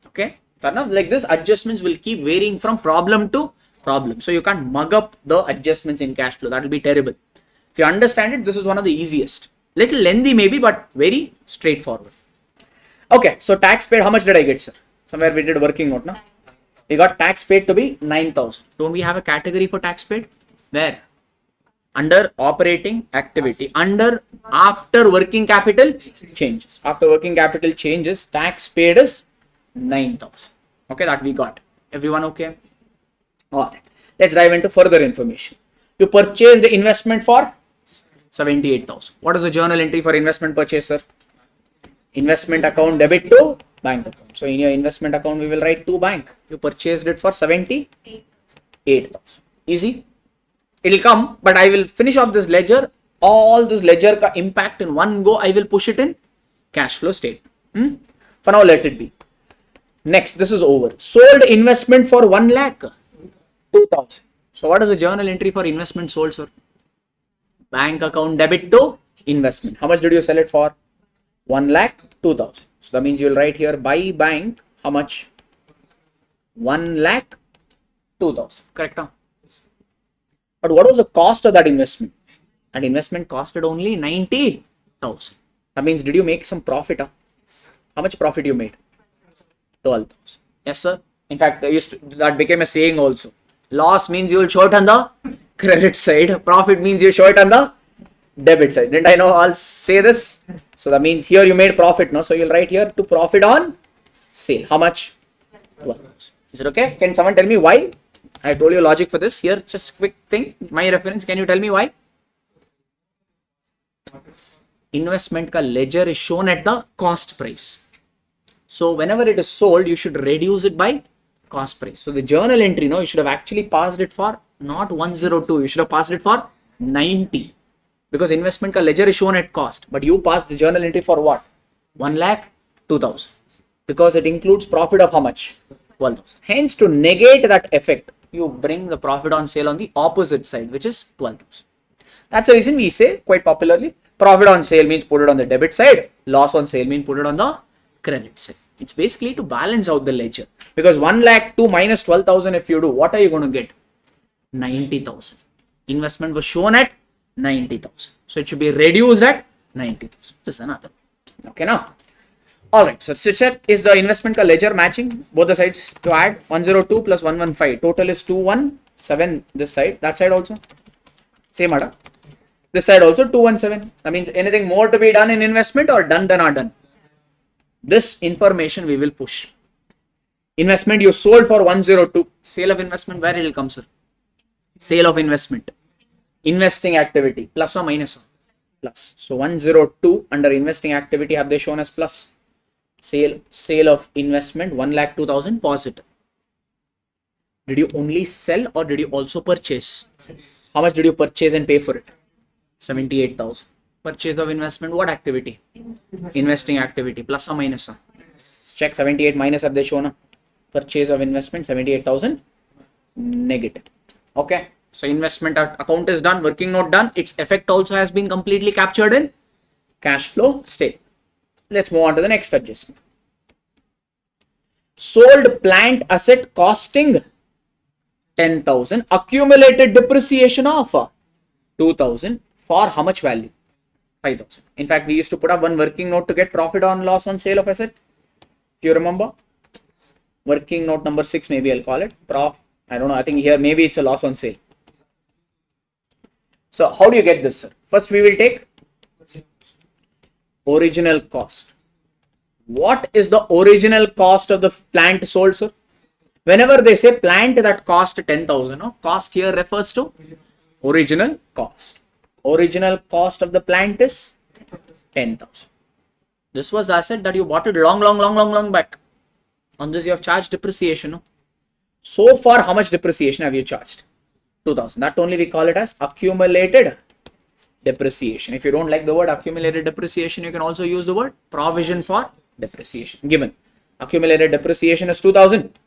Okay? So now, like this, adjustments will keep varying from problem to problem. So you can't mug up the adjustments in cash flow. That will be terrible. If you understand it, this is one of the easiest. Little lengthy maybe, but very straightforward. Okay, so tax paid, how much did I get, sir? Somewhere we did working note, no? We got tax paid to be 9,000. Don't we have a category for tax paid? Where? Under operating activity. Under after working capital changes. After working capital changes, tax paid is 9,000. Okay, that we got. Everyone okay? Alright, let's dive into further information. You purchased the investment for 78,000. What is the journal entry for investment purchase, sir? Investment account debit to bank account. So in your investment account, we will write to bank. You purchased it for 78,000. Easy. It will come, but I will finish off this ledger. All this ledger ka impact in one go, I will push it in cash flow statement. For now, let it be. Next, this is over. Sold investment for 1 lakh. 2,000. So what is the journal entry for investment sold, sir? Bank account debit to investment. How much did you sell it for? 1,02,000. So that means you will write here by bank how much? 1,02,000. Correct? Huh? But what was the cost of that investment? That investment costed only 90,000. That means did you make some profit? Huh? How much profit you made? 12,000. Yes, sir. In fact, that became a saying also. Loss means you will show it on the credit side. Profit means you show it on the debit side. Didn't I know I'll say this? So that means here you made profit, no? So you'll write here to profit on sale. How much? 12,000. Is it okay? Can someone tell me why? I told you logic for this. Here, just quick thing. My reference. Can you tell me why? Investment ka ledger is shown at the cost price. So whenever it is sold, you should reduce it by cost price. So the journal entry, no, you should have actually passed it for not 102. You should have passed it for 90. Because investment ka ledger is shown at cost. But you passed the journal entry for what? 1,02,000. Because it includes profit of how much? 12,000. Hence, to negate that effect, you bring the profit on sale on the opposite side, which is 12,000. That's the reason we say quite popularly, profit on sale means put it on the debit side. Loss on sale means put it on the credit side. It's basically to balance out the ledger. Because 1,02,000 minus 12,000 if you do, what are you going to get? 90,000. Investment was shown at 90,000. So it should be reduced at 90,000. This is another. Okay, now. Alright, so to check, is the investment ka ledger matching both the sides to add 102 plus 115. Total is 217 this side. That side also. Same order. This side also 217. That means anything more to be done in investment or done or done? This information we will push. Investment you sold for 102. Sale of investment, where it will come, sir? Sale of investment. Investing activity, plus or minus? Plus. So 102 under investing activity, have they shown as plus? Sale of investment 1,02,000 positive. Did you only sell or did you also purchase? How much did you purchase and pay for it? 78,000. Purchase of investment, what activity? Investing activity, plus or minus? Check 78 minus, have they shown? Purchase of investment 78,000 negative. Okay, so investment account is done, working note done. Its effect also has been completely captured in cash flow statement. Let's move on to the next adjustment. Sold plant asset costing 10,000, accumulated depreciation of 2,000 for how much value? 5,000. In fact, we used to put up one working note to get profit on loss on sale of asset. If you remember, working note number 6, maybe I'll call it I don't know. I think here maybe it's a loss on sale. So how do you get this, sir? First, we will take original cost. What is the original cost of the plant sold, sir? Whenever they say plant that cost 10,000, cost here refers to original cost. Original cost of the plant is 10,000. This was the asset that you bought it long back. On this you have charged depreciation. No? So far, how much depreciation have you charged? 2,000. That only we call it as accumulated depreciation. If you don't like the word accumulated depreciation, you can also use the word provision for depreciation. Given accumulated depreciation is 2,000.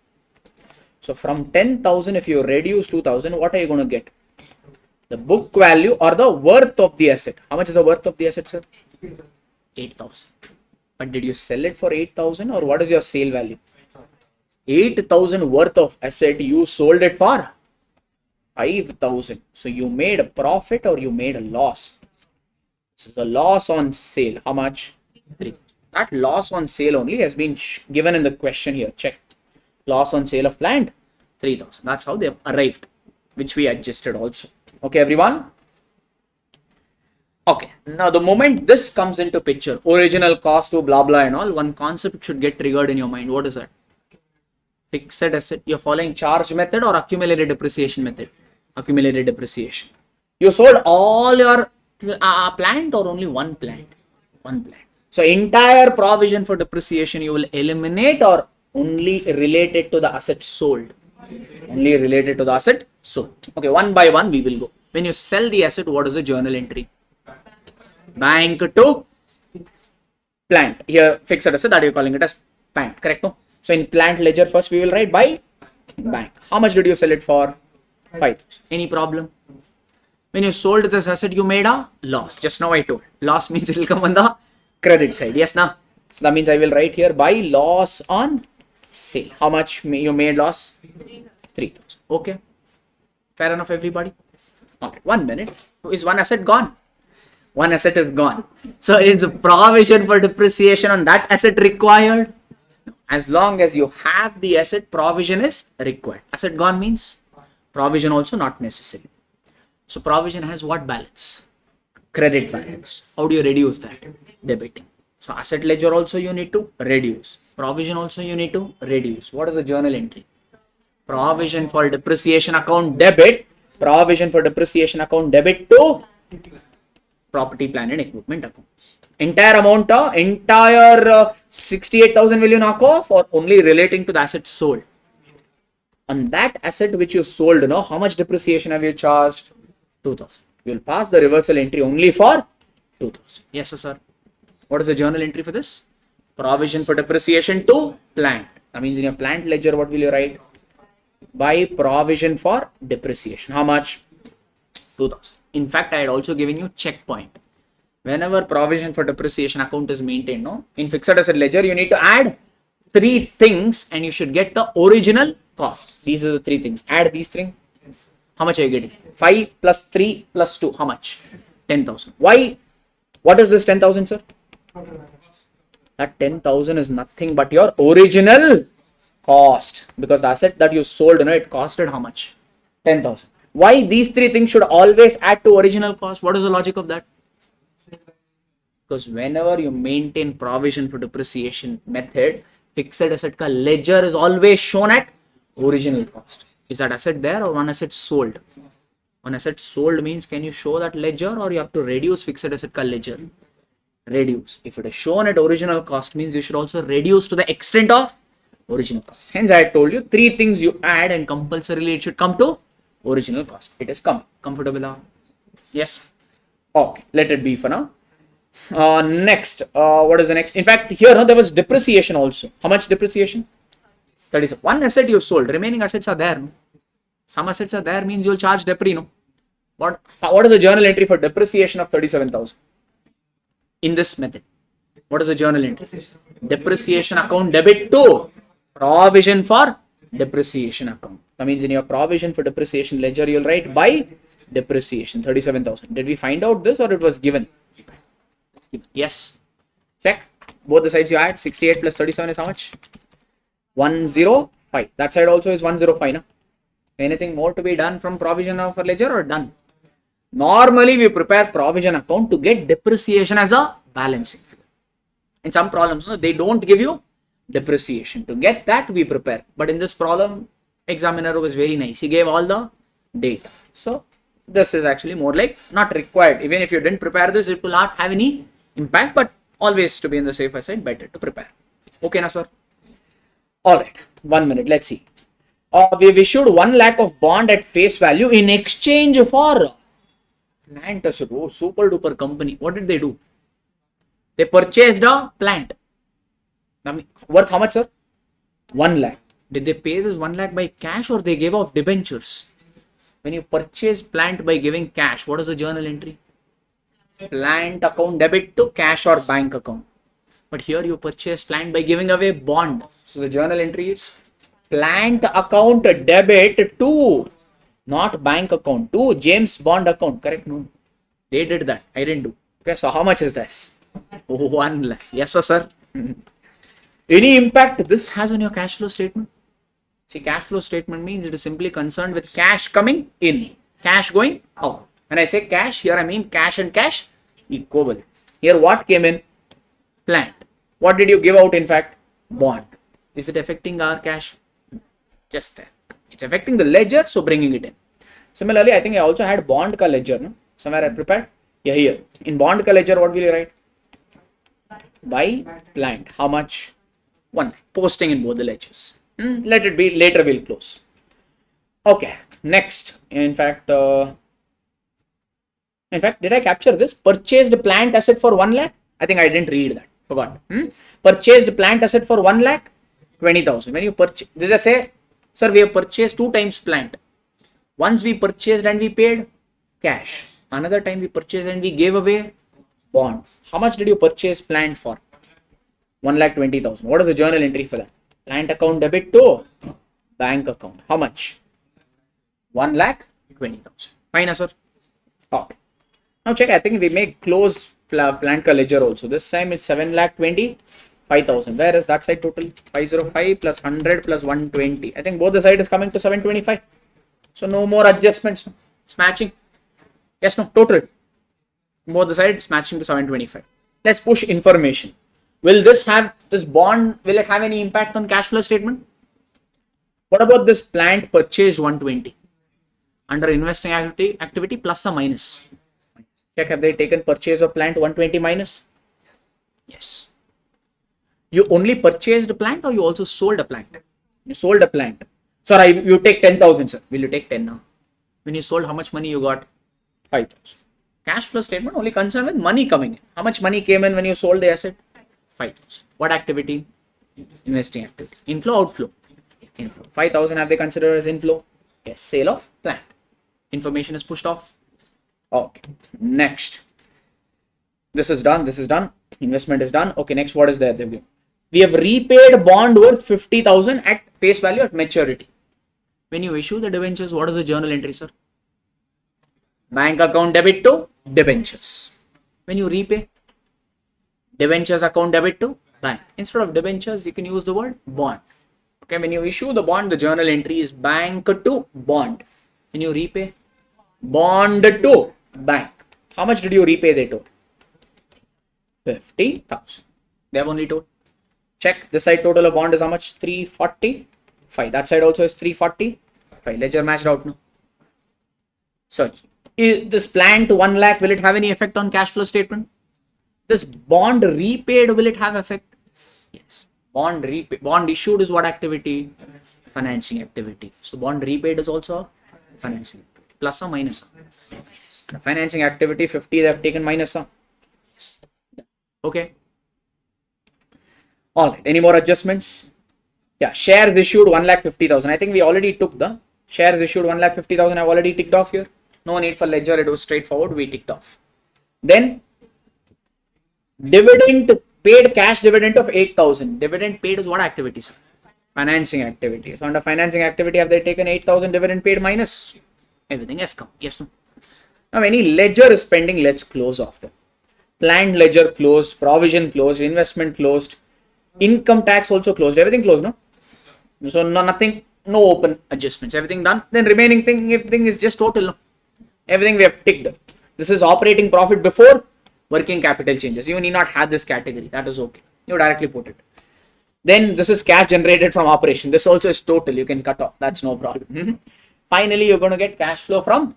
So from 10,000, if you reduce 2,000, what are you going to get? The book value or the worth of the asset. How much is the worth of the asset, sir? 8,000. But did you sell it for 8,000 or what is your sale value? 8,000 worth of asset, you sold it for 5,000. So you made a profit or you made a loss. So the loss on sale, how much? 3. That loss on sale only has been given in the question here. Check. Loss on sale of plant, 3,000. That's how they have arrived, which we adjusted also. Okay, everyone? Okay, now the moment this comes into picture, original cost to blah blah and all, one concept should get triggered in your mind. What is that? Fixed asset. You're following charge method or accumulated depreciation method? Accumulated depreciation. You sold all your plant or only one plant? One plant. So entire provision for depreciation you will eliminate or only related to the asset sold? Only related to the asset sold. Okay, one by one we will go. When you sell the asset, what is the journal entry? Bank to plant. Here fixed asset, that you're calling it as plant, correct? No? So in plant ledger first we will write by bank. How much did you sell it for? 5,000. Any problem? When you sold this asset, you made a loss. Just now I told. Loss means it will come on the credit side. Yes, na? So that means I will write here by loss on sale. How much you made loss? 3,000. Okay. Fair enough, everybody? Alright, 1 minute. Is one asset gone? One asset is gone. So is a provision for depreciation on that asset required? As long as you have the asset, provision is required. Asset gone means provision also not necessary. So provision has what balance? Credit balance. How do you reduce that? Debiting. So asset ledger also you need to reduce. Provision also you need to reduce. What is the journal entry? Provision for depreciation account debit. Provision for depreciation account debit to property, plant and equipment account. Entire amount, entire 68,000 will you knock off or only relating to the asset sold? On that asset which you sold, how much depreciation have you charged? 2,000. You will pass the reversal entry only for 2,000. Yes, sir. What is the journal entry for this? Provision for depreciation to plant. That means in your plant ledger, what will you write? By provision for depreciation. How much? 2,000. In fact, I had also given you checkpoint. Whenever provision for depreciation account is maintained, in fixed asset ledger, you need to add 3 things and you should get the original cost. These are the 3 things. Add these 3. How much are you getting? 5 plus 3 plus 2. How much? 10,000. Why? What is this 10,000, sir? That 10,000 is nothing but your original cost. Because the asset that you sold, it costed how much? 10,000. Why these 3 things should always add to original cost? What is the logic of that? Because whenever you maintain provision for depreciation method, fixed asset ka ledger is always shown at original cost. Is that asset there or one asset sold? One asset sold means can you show that ledger or you have to reduce fixed asset ka ledger? Reduce. If it is shown at original cost means you should also reduce to the extent of original cost. Hence I told you 3 things you add and compulsorily it should come to original cost. It is coming. Comfortable now? Yes. Okay. Let it be for now. Next. What is the next? In fact, here there was depreciation also. How much depreciation? 37. One asset you sold. Remaining assets are there. No? Some assets are there means you'll charge depre. No? What is the journal entry for depreciation of 37,000? In this method, what is the journal entry? Depreciation account debit to provision for depreciation account. That means in your provision for depreciation ledger, you'll write by depreciation 37,000. Did we find out this or it was given? Yes. Check. Both the sides you add. 68 plus 37 is how much? 105. That side also is 105. No? Anything more to be done from provision of a ledger or done? Normally, we prepare provision account to get depreciation as a balancing figure. In some problems, no, they don't give you depreciation. To get that, we prepare. But in this problem, examiner was very nice. He gave all the data. So, this is actually more like not required. Even if you didn't prepare this, it will not have any impact. But always to be in the safer side, better to prepare. Okay, na sir? Alright, 1 minute. Let's see. We've issued 1 lakh of bond at face value in exchange for plant asset. Oh, super duper company. What did they do? They purchased a plant. Worth how much, sir? 1 lakh. Did they pay this 1 lakh by cash or they gave off debentures? When you purchase plant by giving cash, what is the journal entry? Plant account debit to cash or bank account. But here you purchase plant by giving away bond. So the journal entry is plant account debit to, not bank account, to James Bond account. Correct? No. They did that. I didn't do. Okay, so how much is this? 1 lakh. Yes, sir. Any impact this has on your cash flow statement? See, cash flow statement means it is simply concerned with cash coming in, cash going out. When I say cash, here I mean cash and cash equivalent. Here what came in? Plant. What did you give out in fact? Bond. Is it affecting our cash? Just there. It's affecting the ledger, so bringing it in. Similarly, I think I also had bond ka ledger. No? Somewhere I prepared. Yeah, here. In bond ka ledger, what will you write? By plant. How much? 1 lakh. Posting in both the ledgers. Let it be. Later we'll close. Okay. Next. In fact, did I capture this? Purchased plant asset for 1 lakh? I think I didn't read that. Forgot. Purchased plant asset for 1 lakh? 20,000. When you purchase, did I say, sir, we have purchased 2 times plant. Once we purchased and we paid cash. Another time we purchased and we gave away bond. How much did you purchase plant for? 1,20,000. What is the journal entry for that? Plant account debit to bank account. How much? 1,20,000. Fine, sir. Okay. Now check. I think we may close plant ledger also. This time it's 7,25,000. Where is that side total? 505 plus 100 plus 120. I think both the side is coming to 725. So no more adjustments. It's matching. Yes, no, total. Both the sides matching to 725. Let's push information. Will this bond, will it have any impact on cash flow statement? What about this plant purchased 120? Under investing activity plus or minus? Check, have they taken purchase of plant 120 minus? Yes. You only purchased a plant or you also sold a plant? You sold a plant. Sorry, you take 10,000, sir. Will you take 10 now? When you sold, how much money you got? 5,000. Cash flow statement only concerned with money coming in. How much money came in when you sold the asset? 5,000. What activity? Investing activity. Inflow, outflow? Inflow. 5,000 have they considered as inflow? Yes. Sale of plant. Information is pushed off. Okay. Next. This is done. This is done. Investment is done. Okay. Next, what is there? We have repaid bond worth 50,000 at face value at maturity. When you issue the debentures, what is the journal entry, sir? Bank account debit to debentures. When you repay, debentures account debit to bank. Instead of debentures, you can use the word bond. Okay, when you issue the bond, the journal entry is bank to bond. When you repay, bond to bank. How much did you repay they told? 50,000. They have only told. Check. This side total of bond is how much? 345. That side also is 345. Ledger matched out now. So is this plan to 1 lakh, will it have any effect on cash flow statement? This bond repaid, will it have effect? Yes. Bond issued is what activity? Financing activity. So bond repaid is also financing activity. Plus or minus? Financing activity 50 they have taken minus. Yes. Okay. All right. Any more adjustments? Yeah. Shares issued 1,50,000. I think we already took the shares issued 1,50,000. I've already ticked off here. No need for ledger. It was straightforward. We ticked off. Then dividend paid, cash dividend of 8,000. Dividend paid is what activity, sir? Financing activity. So under financing activity, have they taken 8,000 dividend paid minus? Everything has come. Yes, no. Now any ledger is pending, let's close off them. Planned ledger closed, provision closed, investment closed, income tax also closed. Everything closed, no? So nothing, no open adjustments. Everything done. Then remaining thing, everything is just total. No? Everything we have ticked. This is operating profit before working capital changes. You need not have this category. That is okay. You directly put it. Then this is cash generated from operation. This also is total. You can cut off. That's no problem. Finally, you're going to get cash flow from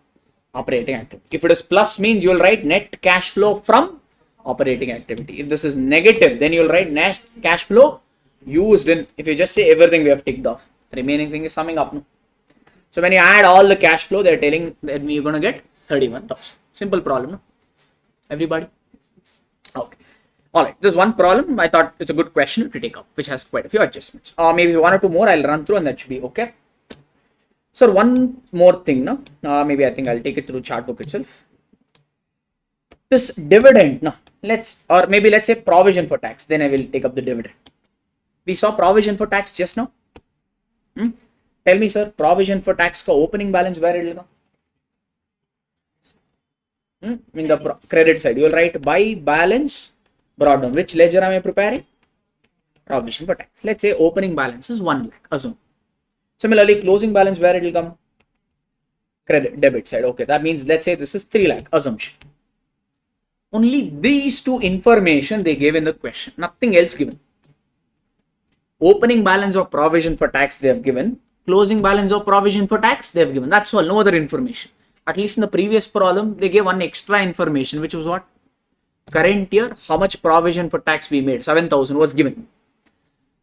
operating activity. If it is plus, means you will write net cash flow from operating activity. If this is negative, then you will write net cash flow used in. If you just say everything we have ticked off, the remaining thing is summing up. No? So when you add all the cash flow, they're telling that you're going to get 31,000. Simple problem. No? Everybody? Okay. All right. There's one problem. I thought it's a good question to take up, which has quite a few adjustments. Or maybe one or two more I'll run through and that should be okay. So one more thing, no? Maybe I think I'll take it through chart book itself. This dividend, no? Let's say provision for tax. Then I will take up the dividend. We saw provision for tax just now. Tell me, sir, provision for tax ka opening balance where it will come? In the credit side, you will write by balance brought down. Which ledger am I preparing? Provision for tax. Let's say opening balance is 1 lakh. Assume. Similarly, closing balance where it will come? Debit side. Okay, that means let's say this is 3 lakh. Assumption. Only these two information they gave in the question. Nothing else given. Opening balance of provision for tax they have given. Closing balance of provision for tax they have given. That's all. No other information. At least in the previous problem, they gave one extra information, which was what? Current year, how much provision for tax we made? 7,000 was given.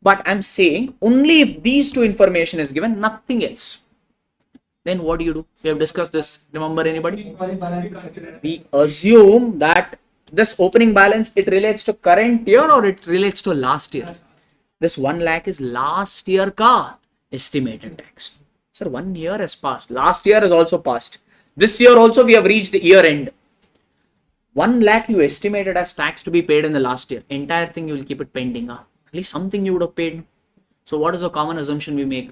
But I'm saying only if these two information is given, nothing else. Then what do? We have discussed this. Remember anybody? We assume that this opening balance, it relates to current year or it relates to last year. This 1 lakh is last year ka estimated tax. Sir, 1 year has passed. Last year has also passed. This year also we have reached year end. 1 lakh you estimated as tax to be paid in the last year. Entire thing you will keep it pending. At least something you would have paid. So what is the common assumption we make?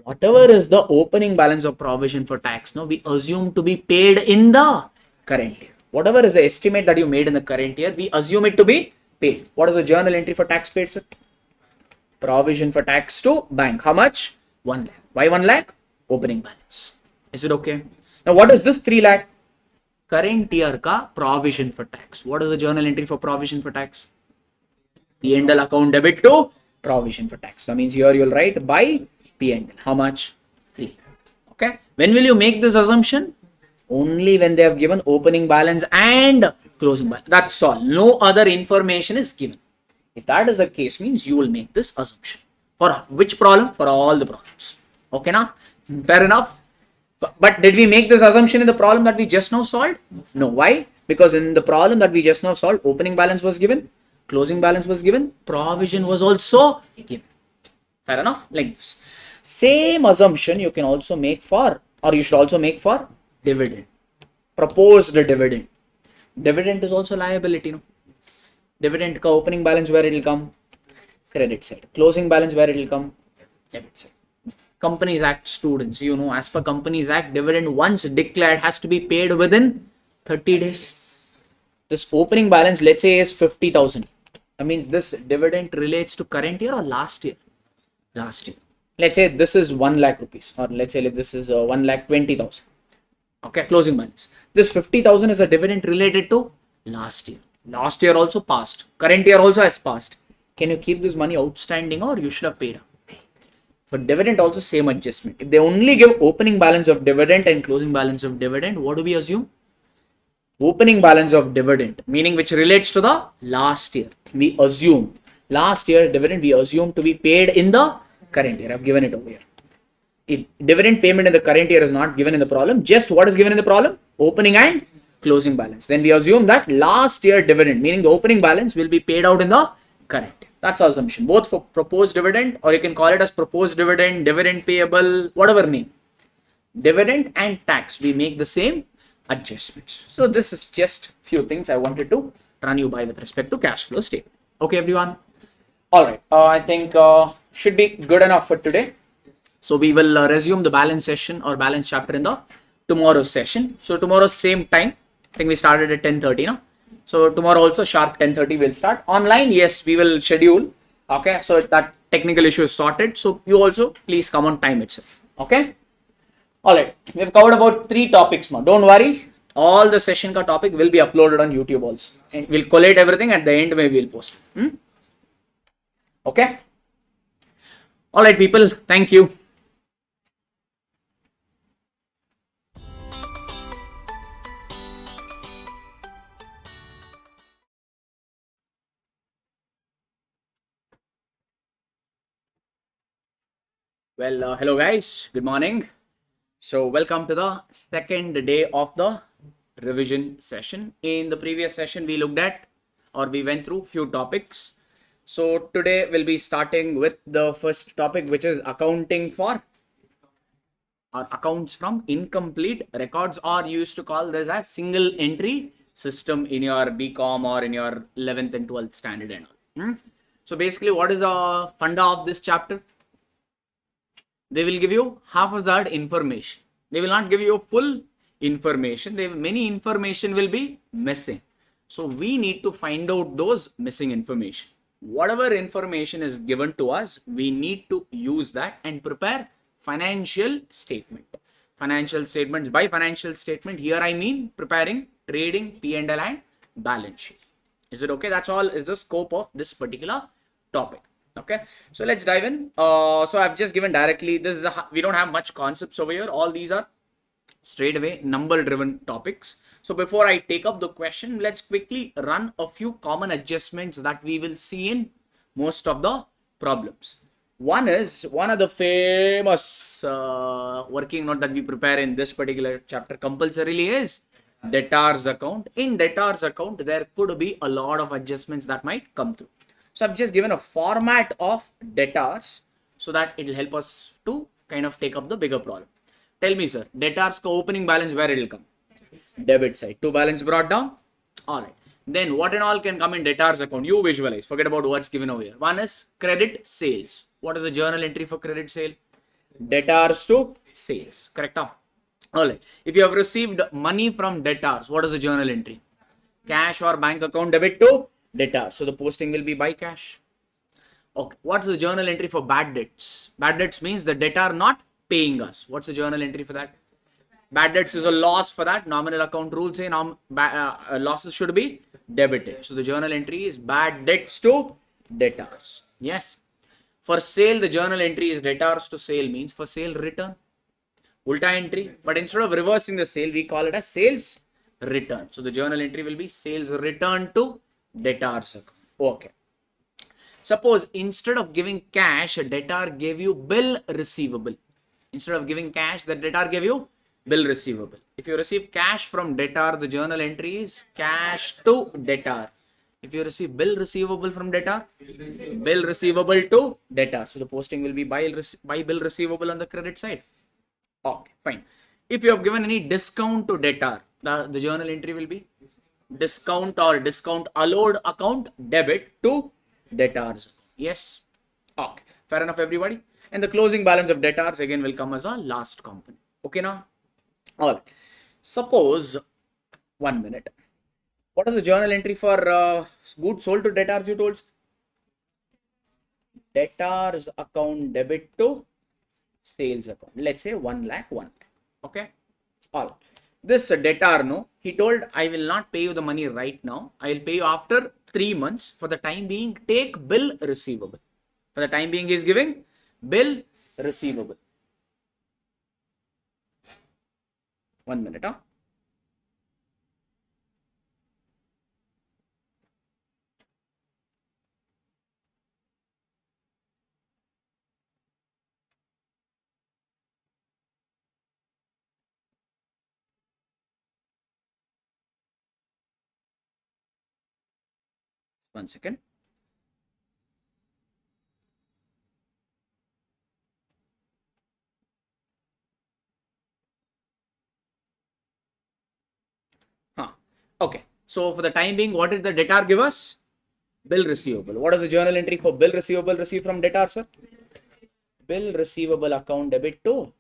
Whatever is the opening balance of provision for tax, no, we assume to be paid in the current year. Whatever is the estimate that you made in the current year, we assume it to be paid. What is the journal entry for tax paid, sir? Provision for tax to bank. How much? 1 lakh. Why 1 lakh? Opening balance. Is it okay? Now what is this 3 lakh? Current year ka provision for tax. What is the journal entry for provision for tax? P&L account debit to provision for tax. That means here you'll write by P&L. How much? 3 lakh. Okay. When will you make this assumption? Only when they have given opening balance and closing balance. That's all. No other information is given. If that is the case, means you will make this assumption. For which problem? For all the problems. Okay, now? Fair enough. But did we make this assumption in the problem that we just now solved? No. Why? Because in the problem that we just now solved, opening balance was given, closing balance was given, provision was also given. Fair enough? Like this. Same assumption you can also make for, or you should also make for dividend. Proposed dividend. Dividend is also liability. No? Dividend ka opening balance where it will come? Credit side. Closing balance where it will come? Debit side. Companies Act students, you know, as per Companies Act, dividend once declared has to be paid within 30 days. This opening balance, let's say, is 50,000. That means this dividend relates to current year or last year? Last year. Let's say this is 1 lakh rupees, or let's say this is 1,20,000. Okay, closing balance. This 50,000 is a dividend related to last year. Last year also passed. Current year also has passed. can you keep this money outstanding or you should have paid? For dividend also same adjustment. If they only give opening balance of dividend and closing balance of dividend, what do we assume? Opening balance of dividend, meaning which relates to the last year. We assume last year dividend we assume to be paid in the current year. I've given it over here. If dividend payment in the current year is not given in the problem, just what is given in the problem? Opening and closing balance. Then we assume that last year dividend, meaning the opening balance, will be paid out in the current year. That's our assumption, both for proposed dividend, or you can call it as proposed dividend, dividend payable, whatever name. Dividend and tax, we make the same adjustments. So this is just few things I wanted to run you by with respect to cash flow statement. Okay, everyone. All right. I think should be good enough for today. So we will resume the balance session or balance chapter in the tomorrow's session. So tomorrow same time. I think we started at 10:30 now. So tomorrow also sharp 10:30 we'll start. Online, yes, we will schedule. Okay. So that technical issue is sorted. So you also please come on time itself. Okay. All right. We've covered about 3 topics now. Don't worry. All the session ka topic will be uploaded on YouTube also. And we'll collate everything at the end where we'll post. Okay. All right, people. Thank you. Well, hello guys. Good morning. So welcome to the second day of the revision session. In the previous session, we looked at or we went through few topics. So today we'll be starting with the first topic, which is accounting for or accounts from incomplete records, or you used to call this as single entry system in your BCom or in your 11th and 12th standard and all. So basically, what is the funda of this chapter? They will give you half of that information. They will not give you full information. Many information will be missing. So we need to find out those missing information. Whatever information is given to us, we need to use that and prepare financial statement. Financial statements. By financial statement, here I mean preparing trading P&L and balance sheet. Is it okay? That's all is the scope of this particular topic. Okay, so let's dive in. So I've just given directly, this is we don't have much concepts over here. All these are straight away number driven topics. So before I take up the question, let's quickly run a few common adjustments that we will see in most of the problems. One is one of the famous working note that we prepare in this particular chapter compulsorily is debtors account. In debtors account, there could be a lot of adjustments that might come through. So I've just given a format of debtors so that it will help us to kind of take up the bigger problem. Tell me, sir, debtors ka opening balance where it will come? Debit side. 2 balance brought down. All right. Then what and all can come in debtors account? You visualize. Forget about what's given over here. One is credit sales. What is the journal entry for credit sale? Debtors to sales. Correct? All right. If you have received money from debtors, what is the journal entry? Cash or bank account debit to debtors. So the posting will be by cash. Okay. What's the journal entry for bad debts? Bad debts means the debtor not paying us. What's the journal entry for that? Bad debts is a loss for that. Nominal account rules say losses should be debited. So the journal entry is bad debts to debtors. Yes. For sale, the journal entry is debtors to sale means for sale return. Ulta entry. But instead of reversing the sale, we call it as sales return. So the journal entry will be sales return to debtors account. Okay. Suppose instead of giving cash, a debtor gave you bill receivable. Instead of giving cash, the debtor gave you bill receivable. If you receive cash from debtor, the journal entry is cash to debtor. If you receive bill receivable from debtor, bill receivable to debtor. So the posting will be by bill receivable on the credit side. Okay, fine. If you have given any discount to debtor, the journal entry will be discount or discount allowed account debit to debtors. Yes. Okay. Fair enough, everybody. And the closing balance of debtors again will come as a last component. Okay now? All right. Suppose 1 minute. What is the journal entry for goods sold to debtors you told? Debtors account debit to sales account. Let's say 1 lakh, 1 lakh. Okay. All right. This debtor, no, he told, I will not pay you the money right now. I will pay you after 3 months. For the time being, take bill receivable. For the time being, he is giving bill receivable. 1 minute, huh? One second. Huh. Okay. So for the time being, what did the debtor give us? Bill receivable. What is the journal entry for bill receivable received from debtor, sir? Bill receivable account debit to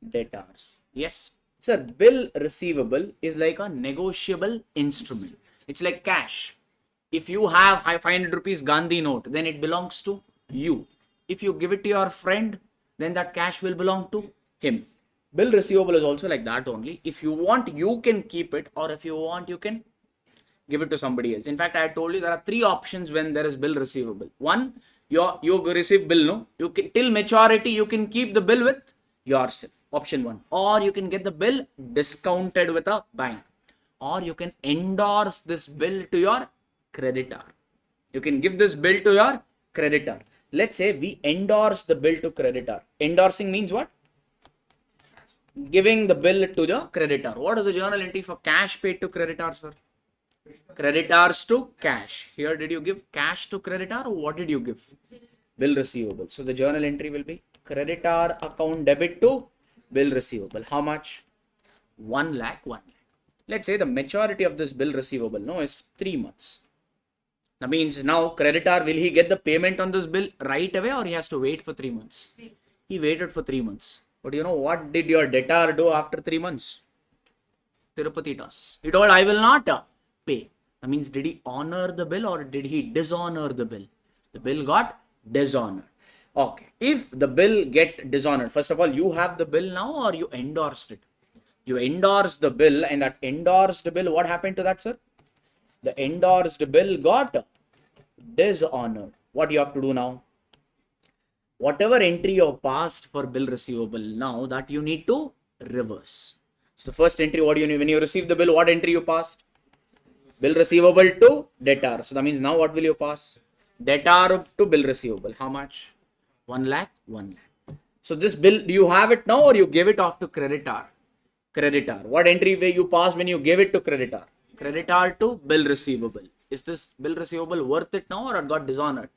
debtors. Yes. Sir, bill receivable is like a negotiable instrument. It's like cash. If you have 500 rupees Gandhi note, then it belongs to you. If you give it to your friend, then that cash will belong to him. Bill receivable is also like that only. If you want, you can keep it, or if you want, you can give it to somebody else. In fact, I told you there are 3 options when there is bill receivable. One, you receive bill, no, you can till maturity you can keep the bill with yourself. Option 1. Or you can get the bill discounted with a bank, or you can endorse this bill to your creditor. You can give this bill to your creditor. Let's say we endorse the bill to creditor. Endorsing means what? Giving the bill to the creditor. What is the journal entry for cash paid to creditor, sir? Creditors to cash. Here, did you give cash to creditor, or what did you give? Bill receivable. So the journal entry will be creditor account debit to bill receivable. How much? 1 lakh, 1 lakh. Let's say the maturity of this bill receivable, no, is 3 months. That means now creditor, will he get the payment on this bill right away, or he has to wait for 3 months? He waited for 3 months. But you know what did your debtor do after 3 months? Tirupati toss. He told, I will not pay. That means, did he honor the bill or did he dishonor the bill? The bill got dishonored. Okay. If the bill get dishonored, first of all, you have the bill now or you endorsed it? You endorsed the bill, and that endorsed bill, what happened to that, sir? The endorsed bill got dishonored. What you have to do now? Whatever entry you have passed for bill receivable now, that you need to reverse. So the first entry, what do you need? When you receive the bill, what entry you passed? Bill receivable to debtor. So that means now what will you pass? Debtor to bill receivable. How much? 1 lakh, 1 lakh. So this bill, do you have it now or you gave it off to creditor? Creditor. What entry way you passed when you gave it to creditor? Creditor to bill receivable. Is this bill receivable worth it now or it got dishonored?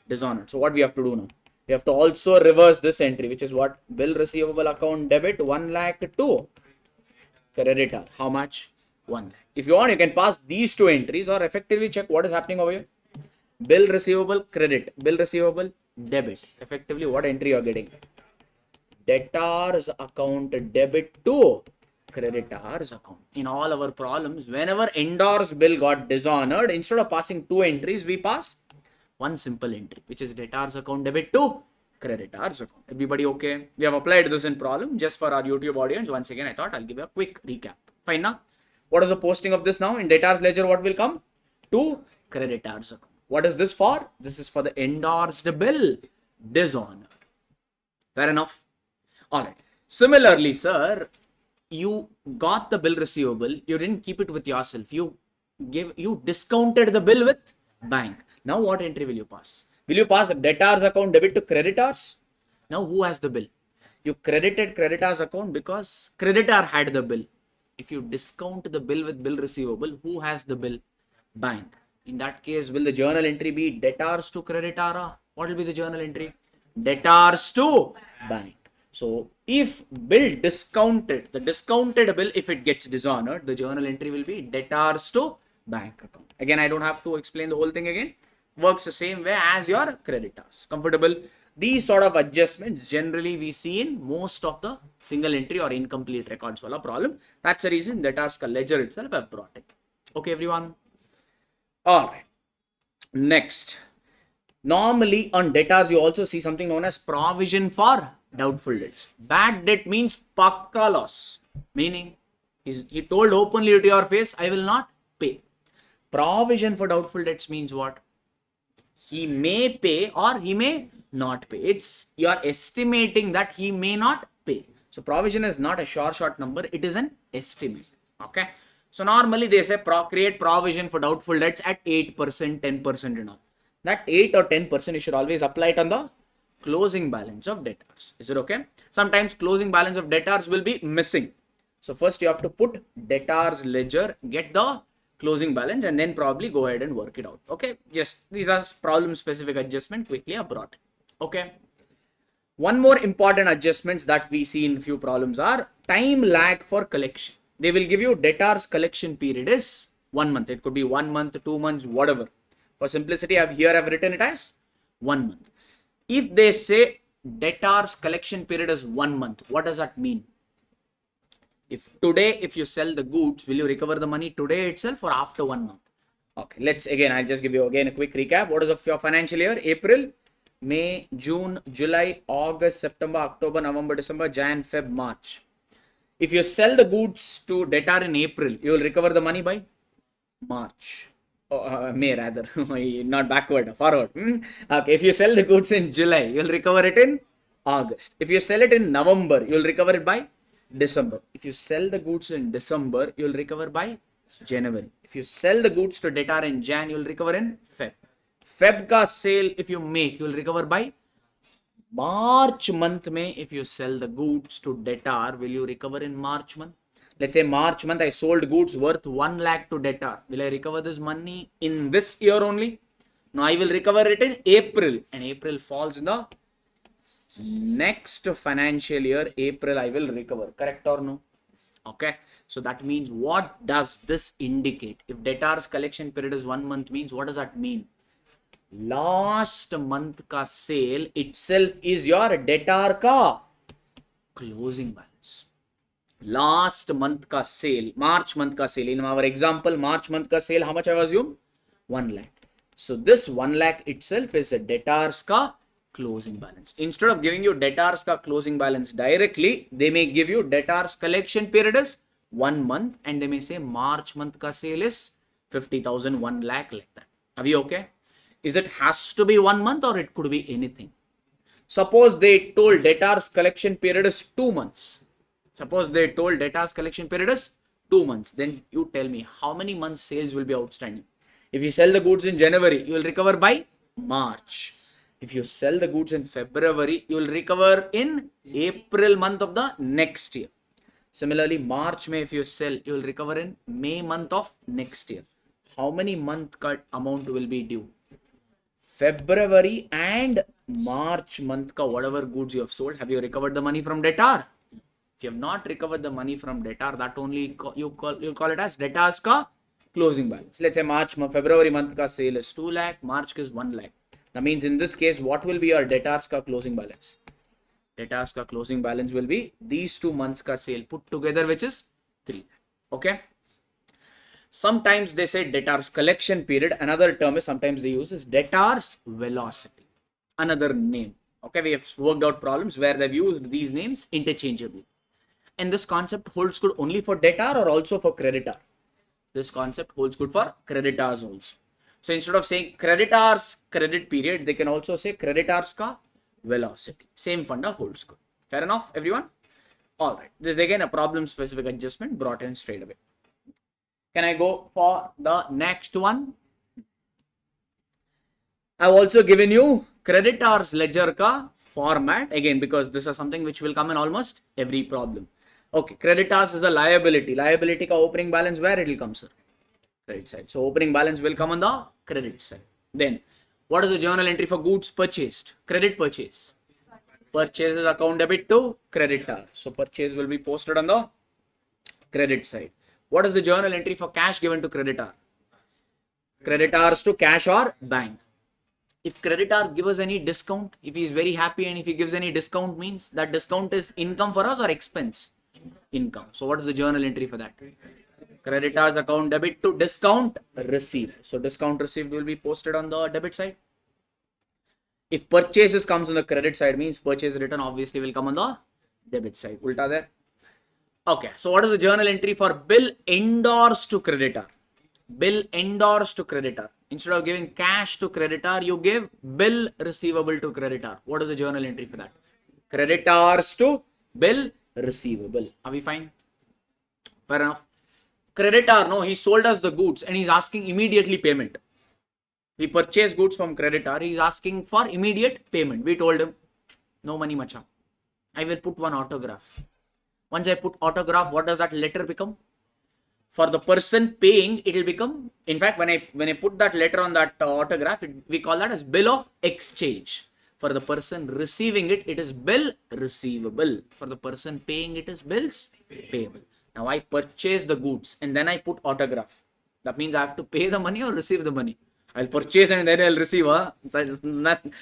Dishonored. So what we have to do now? We have to also reverse this entry, which is what? Bill receivable account debit 1 lakh to creditor. How much? 1 lakh. If you want, you can pass these 2 entries or effectively check what is happening over here. Bill receivable credit, bill receivable debit. Effectively, what entry you are getting? Debtor's account debit to creditor's account. In all our problems, whenever endorsed bill got dishonored, instead of passing 2 entries, we pass 1 simple entry, which is debtor's account debit to creditor's account. Everybody okay? We have applied this in problem just for our YouTube audience. Once again, I thought I'll give you a quick recap. Fine now? What is the posting of this now? In debtor's ledger, what will come? To creditor's account. What is this for? This is for the endorsed bill dishonored. Fair enough? Alright. Similarly, sir, you got the bill receivable. You didn't keep it with yourself. You discounted the bill with bank. Now what entry will you pass? Will you pass debtor's account debit to creditors? Now who has the bill? You credited creditor's account because creditor had the bill. If you discount the bill with bill receivable, who has the bill? Bank. In that case, will the journal entry be debtors to creditor? What will be the journal entry? Debtors to bank. So if bill discounted, the discounted bill, if it gets dishonored, the journal entry will be debtors to bank account. Again, I don't have to explain the whole thing again. Works the same way as your creditors. Comfortable? These sort of adjustments generally we see in most of the single entry or incomplete records wala problem. That's the reason debtors ka ledger itself have brought it. Okay, everyone? Alright. Next. Normally on debtors you also see something known as provision for doubtful debts. Bad debt means pakka loss. Meaning He told openly to your face, I will not pay. Provision for doubtful debts means what? He may pay or he may not pay. It's you are estimating that he may not pay. So provision is not a short number. It is an estimate. Okay. So normally they say create provision for doubtful debts at 8%, 10% and all. That 8 or 10% you should always apply it on the closing balance of debtors. Is it okay? Sometimes closing balance of debtors will be missing. So first you have to put debtors ledger, get the closing balance, and then probably go ahead and work it out. Okay, just these are problem specific adjustment quickly abroad. Okay, one more important adjustments that we see in few problems are time lag for collection. They will give you debtors collection period is 1 month. It could be 1 month, 2 months, whatever. For simplicity, I've written it as 1 month. If they say debtors collection period is 1 month, what does that mean? If you sell the goods, will you recover the money today itself or after 1 month? Okay, I'll just give you again a quick recap. What is your financial year? April, May, June, July, August, September, October, November, December, Jan, Feb, March. If you sell the goods to debtor in April, you will recover the money by March. May rather, not backward, forward. Okay, if you sell the goods in July, you will recover it in August. If you sell it in November, you will recover it by December. If you sell the goods in December, you will recover by January. If you sell the goods to debtor in Jan, you will recover in Feb. Feb ka sale if you make, you will recover by March month. If you sell the goods to debtor, will you recover in March month? Let's say March month I sold goods worth 1 lakh to debtor. Will I recover this money in this year only? No, I will recover it in April, and April falls in the next financial year. April I will recover. Correct or no? Okay. So that means, what does this indicate? If debtor's collection period is 1 month, means what does that mean? Last month ka sale itself is your debtor ka closing balance. Last month ka sale, March month ka sale. In our example, March month ka sale, how much I assume? 1 lakh. So this 1 lakh itself is a debtor's ka closing balance. Instead of giving you debtor's ka closing balance directly, they may give you debtor's collection period is 1 month, and they may say March month ka sale is 50,000, 1 lakh, like that. Are we okay? Is it has to be 1 month or it could be anything? Suppose they told debtor's collection period is 2 months. Suppose they told debtor's collection period is 2 months. Then you tell me how many months sales will be outstanding. If you sell the goods in January, you will recover by March. If you sell the goods in February, you will recover in April month of the next year. Similarly, March, May, if you sell, you will recover in May month of next year. How many month cut amount will be due? February and March month ka whatever goods you have sold, have you recovered the money from debtor? If you have not recovered the money from debtor, that only you call it as debtor's ka closing balance. Let's say February month ka sale is 2 lakh, March is 1 lakh. That means in this case, what will be your debtor's ka closing balance? Debtor's ka closing balance will be these 2 months ka sale put together, which is 3 lakh. Okay. Sometimes they say debtor's collection period. Another term is sometimes they use is debtor's velocity. Another name. Okay, we have worked out problems where they've used these names interchangeably. And this concept holds good only for debtor or also for creditor. This concept holds good for creditors also. So instead of saying creditor's credit period, they can also say creditor's ka velocity. Same funda holds good. Fair enough, everyone? All right. This is again a problem specific adjustment brought in straight away. Can I go for the next one? I've also given you creditor's ledger ka format again, because this is something which will come in almost every problem. Okay, creditors is a liability. Liability ka opening balance, where it will come, sir? Credit side. So opening balance will come on the credit side. Then what is the journal entry for goods purchased? Credit purchase. Purchase is account debit to creditor. So purchase will be posted on the credit side. What is the journal entry for cash given to creditor? Creditors to cash or bank. If creditor gives us any discount, if he is very happy and if he gives any discount, means that discount is income for us or expense? Income. So what is the journal entry for that? Creditors account debit to discount received. So discount received will be posted on the debit side. If purchases comes on the credit side, means purchase return obviously will come on the debit side. Ulta there. Okay, so what is the journal entry for bill endorsed to creditor? Bill endorsed to creditor. Instead of giving cash to creditor, you give bill receivable to creditor. What is the journal entry for that? Creditors to bill receivable. Are we fine? Fair enough. Creditor, no, he sold us the goods and he's asking immediately payment. We purchased goods from creditor. He's asking for immediate payment. We told him, no money, macha. I will put one autograph. Once I put autograph, what does that letter become? For the person paying, it will become, in fact, when I put that letter on that autograph, we call that as bill of exchange. For the person receiving it, it is bill receivable. For the person paying, it is bills payable. Now I purchase the goods and then I put autograph. That means I have to pay the money or receive the money. I'll purchase and then I'll receive.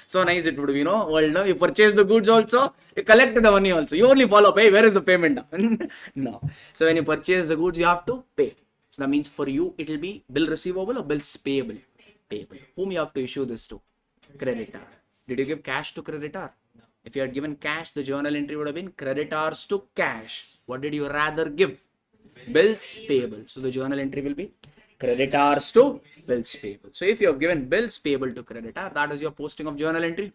So nice it would be, world. No? You purchase the goods also, you collect the money also. You only follow, pay. Where is the payment? No. So when you purchase the goods, you have to pay. So that means for you, it will be bill receivable or bills payable. Payable. Whom you have to issue this to? Creditor. Did you give cash to creditor? If you had given cash, the journal entry would have been creditors to cash. What did you rather give? Bills payable. So the journal entry will be creditors to bills payable. So if you have given bills payable to creditor, that is your posting of journal entry.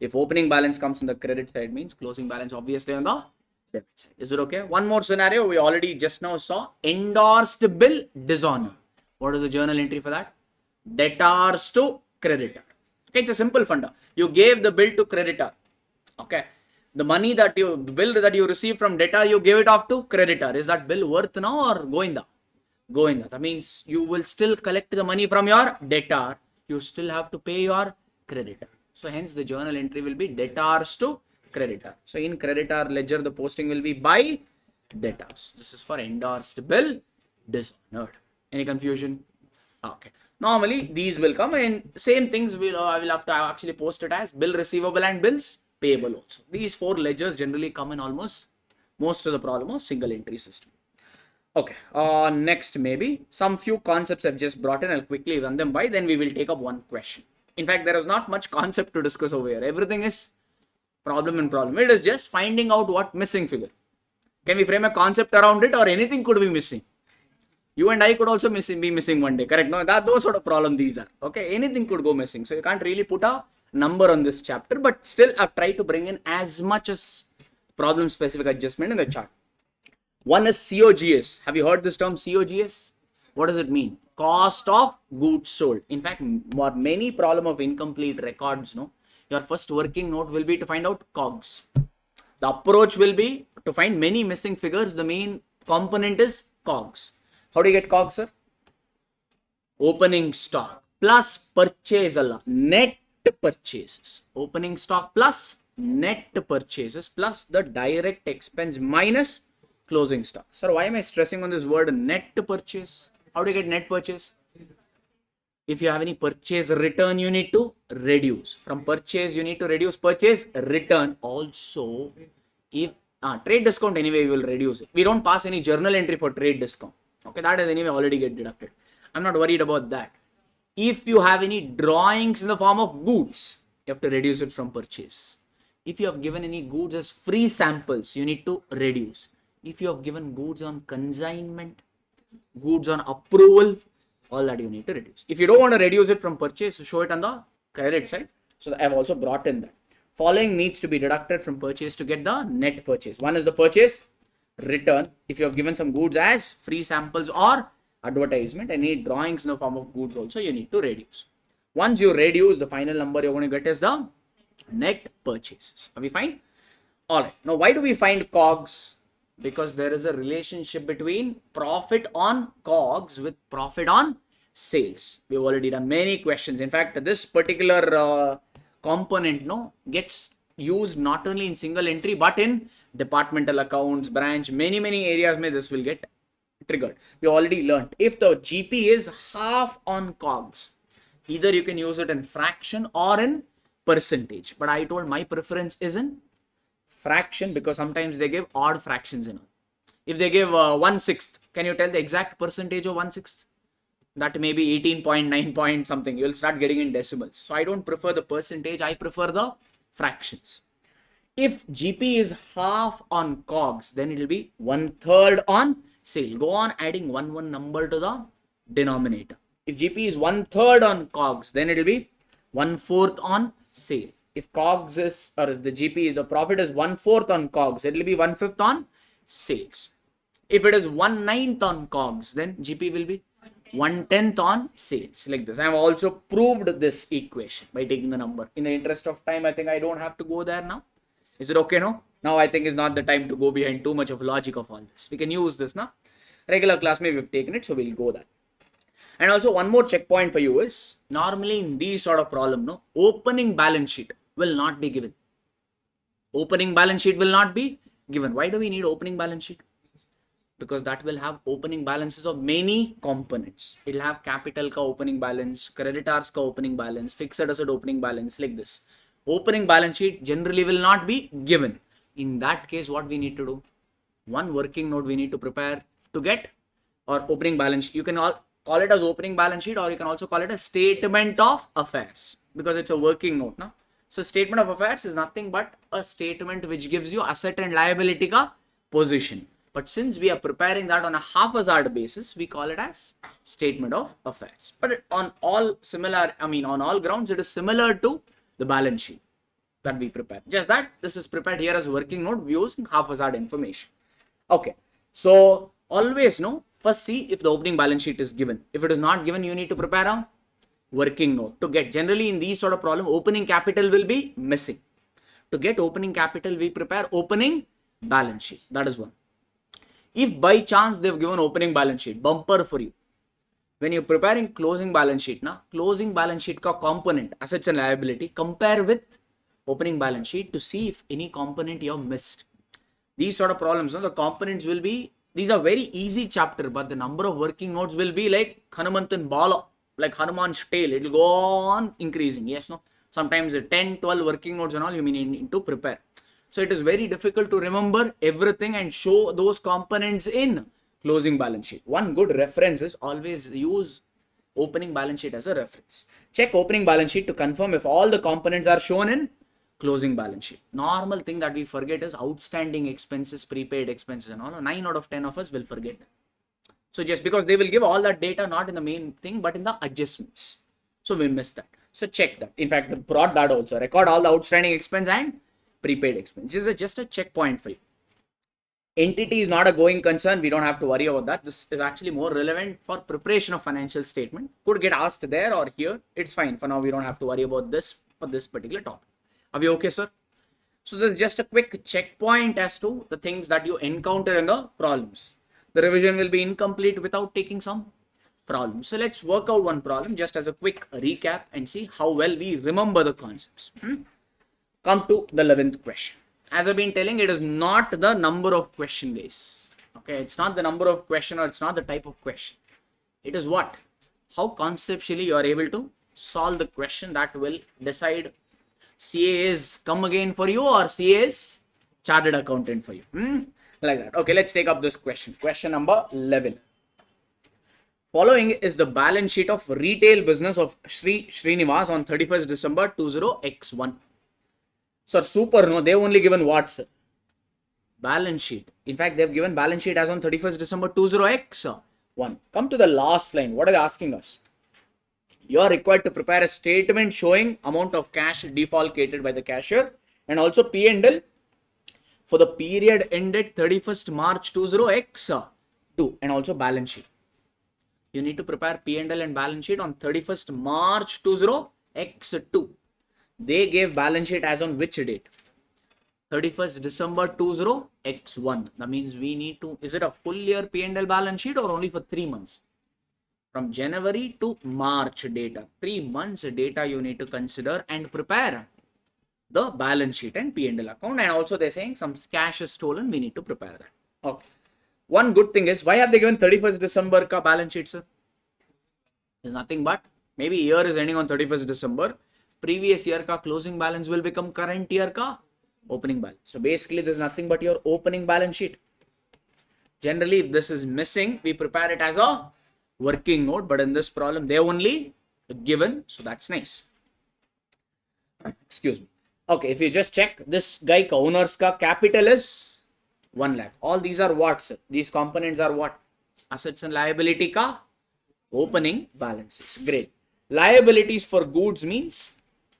If opening balance comes on the credit side, means closing balance obviously on the debit side. Is it okay? One more scenario we already just now saw. Endorsed bill dishonor. What is the journal entry for that? Debtors to creditor. Okay, it's a simple funda. You gave the bill to creditor. Okay. The money that the bill that you receive from debtor, you gave it off to creditor. Is that bill worth now or going down? Going down. That means you will still collect the money from your debtor. You still have to pay your creditor. So hence the journal entry will be debtors to creditor. So in creditor ledger, the posting will be by debtors. This is for endorsed bill dishonored. Any confusion? Okay. Normally these will come and same things I will have to actually post it as bill receivable and bills payable also. These four ledgers generally come in almost most of the problem of single entry system. Okay, next maybe some few concepts I've just brought in. I'll quickly run them by, then we will take up one question. In fact, there is not much concept to discuss over here. Everything is problem and problem. It is just finding out what missing figure. Can we frame a concept around it or anything could be missing? You and I could also be missing one day, correct? No, those sort of problem these are. Okay, anything could go missing. So you can't really put a number on this chapter, but still I've tried to bring in as much as problem specific adjustment in the chart. One is COGS. Have you heard this term COGS? What does it mean? Cost of goods sold. In fact, for many problem of incomplete records, your first working note will be to find out COGS. The approach will be to find many missing figures. The main component is COGS. How do you get COGS, sir? Opening stock plus purchase, net purchases. Opening stock plus net purchases plus the direct expense minus closing stock. Sir, why am I stressing on this word net purchase? How do you get net purchase? If you have any purchase return, you need to reduce. From purchase, you need to reduce purchase return. Also, if trade discount, anyway, we will reduce it. We don't pass any journal entry for trade discount. Okay, that is anyway already get deducted. I'm not worried about that. If you have any drawings in the form of goods, you have to reduce it from purchase. If you have given any goods as free samples, you need to reduce. If you have given goods on consignment, goods on approval, all that you need to reduce. If you don't want to reduce it from purchase, show it on the credit side. So I have also brought in that. Following needs to be deducted from purchase to get the net purchase. One is the purchase return. If you have given some goods as free samples or advertisement, any drawings in the form of goods also you need to reduce. Once you reduce, the final number you're going to get is the net purchases. Are we fine? Alright. Now why do we find COGS? Because there is a relationship between profit on COGS with profit on sales. We've already done many questions. In fact, this particular component gets used not only in single entry but in departmental accounts, branch, many areas may this will get triggered. We already learned if the GP is half on COGS, either you can use it in fraction or in percentage. But I told my preference is in fraction because sometimes they give odd fractions in. If they give 1/6, can you tell the exact percentage of 1/6? That may be 18.9 point something. You will start getting in decimals. So I don't prefer the percentage. I prefer the fractions. If GP is half on COGS, then it will be 1/3 on sale. Go on adding one number to the denominator. If GP is 1/3 on COGS, then it will be 1/4 on sale. If COGS is, or if the GP is, the profit is 1/4 on COGS, it will be 1/5 on sales. If it is 1/9 on COGS, then GP will be 1/10 on sales, like this. I have also proved this equation by taking the number. In the interest of time, I think I don't have to go there now. Is it okay now? Now I think is not the time to go behind too much of logic of all this. We can use this now. Regular class, maybe we've taken it, so we'll go that. And also one more checkpoint for you is, normally in these sort of problem, no, opening balance sheet will not be given. Opening balance sheet will not be given. Why do we need opening balance sheet? Because that will have opening balances of many components. It will have capital ka opening balance, creditors ka opening balance, fixed asset opening balance, like this. Opening balance sheet generally will not be given. In that case, what we need to do? One working note we need to prepare to get, or opening balance sheet. You can call it as opening balance sheet, or you can also call it a statement of affairs, because it's a working note. No? So statement of affairs is nothing but a statement which gives you asset and liability ka position. But since we are preparing that on a haphazard basis, we call it as statement of affairs. But on all similar, on all grounds, it is similar to the balance sheet that we prepare. Just that this is prepared here as working note using haphazard information. Okay. So always first see if the opening balance sheet is given. If it is not given, you need to prepare a working note to get. Generally in these sort of problem, opening capital will be missing. To get opening capital, we prepare opening balance sheet. That is one. If by chance they've given opening balance sheet, bumper for you. When you're preparing closing balance sheet, closing balance sheet ka component, assets and liability, compare with opening balance sheet to see if any component you have missed. These sort of problems, the components will be, these are very easy chapter, but the number of working notes will be like Hanumantan Bala, like Hanuman's tail. It will go on increasing. Yes, no? Sometimes 10, 12 working notes and all you need to prepare. So it is very difficult to remember everything and show those components in closing balance sheet. One good reference is always use opening balance sheet as a reference. Check opening balance sheet to confirm if all the components are shown in closing balance sheet. Normal thing that we forget is outstanding expenses, prepaid expenses and all. 9 out of 10 of us will forget that. So just because they will give all that data not in the main thing but in the adjustments. So we miss that. So check that. In fact, brought that also. Record all the outstanding expense and prepaid expense. This is just a checkpoint for you. Entity is not a going concern. We don't have to worry about that. This is actually more relevant for preparation of financial statement. Could get asked there or here. It's fine. For now, we don't have to worry about this for this particular topic. Are we okay, sir? So this is just a quick checkpoint as to the things that you encounter in the problems. The revision will be incomplete without taking some problems. So let's work out one problem just as a quick recap and see how well we remember the concepts. Come to the 11th question. As I've been telling, it is not the number of question, guys. Okay, it's not the number of question or it's not the type of question. It is what? How conceptually you are able to solve the question that will decide CA is come again for you or CA is chartered accountant for you. Like that. Okay, let's take up this question. Question number 11. Following is the balance sheet of retail business of Srinivas on 31st December 20x1. Sir, super, no, they've only given what, sir? Balance sheet. In fact, they've given balance sheet as on 31st December 20x1. Come to the last line. What are they asking us? You are required to prepare a statement showing amount of cash defalcated by the cashier and also P&L for the period ended 31st March 20x2 and also balance sheet. You need to prepare P&L and balance sheet on 31st March 20x2. They gave balance sheet as on which date? 31st December 20x1. That means we need to, is it a full year P&L balance sheet or only for 3 months? From January to March data. 3 months data you need to consider and prepare the balance sheet and P&L account. And also they're saying some cash is stolen. We need to prepare that. Okay. One good thing is, why have they given 31st December ka balance sheet, sir? There's nothing but, maybe year is ending on 31st December. Previous year ka closing balance will become current year ka opening balance. So basically there's nothing but your opening balance sheet. Generally, if this is missing, we prepare it as a working note. But in this problem, they only given. So that's nice. Excuse me. Okay, if you just check this guy ka owner's ka capital is 1 lakh. All these are what, sir? These components are what? Assets and liability ka opening balances. Great. Liabilities for goods means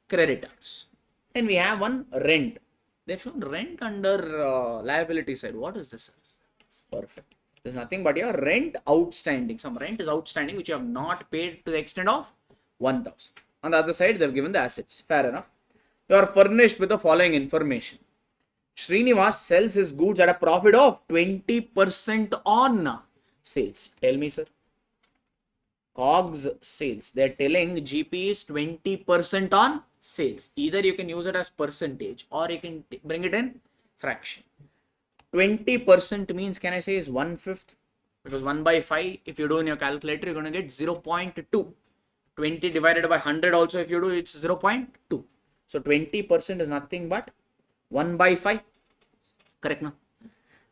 creditors. Then we have one rent. They've shown rent under liability side. What is this, sir? Perfect. There's nothing but your rent outstanding. Some rent is outstanding which you have not paid to the extent of 1,000. On the other side, they've given the assets. Fair enough. You are furnished with the following information. Srinivas sells his goods at a profit of 20% on sales. Tell me, sir. COGS sales. They're telling GP is 20% on sales. Either you can use it as percentage or you can bring it in fraction. 20% means, can I say, is 1/5? Because 1 by 5, if you do in your calculator, you're going to get 0.2. 20 divided by 100 also, if you do, it's 0.2. So 20% is nothing but 1 by 5. Correct now?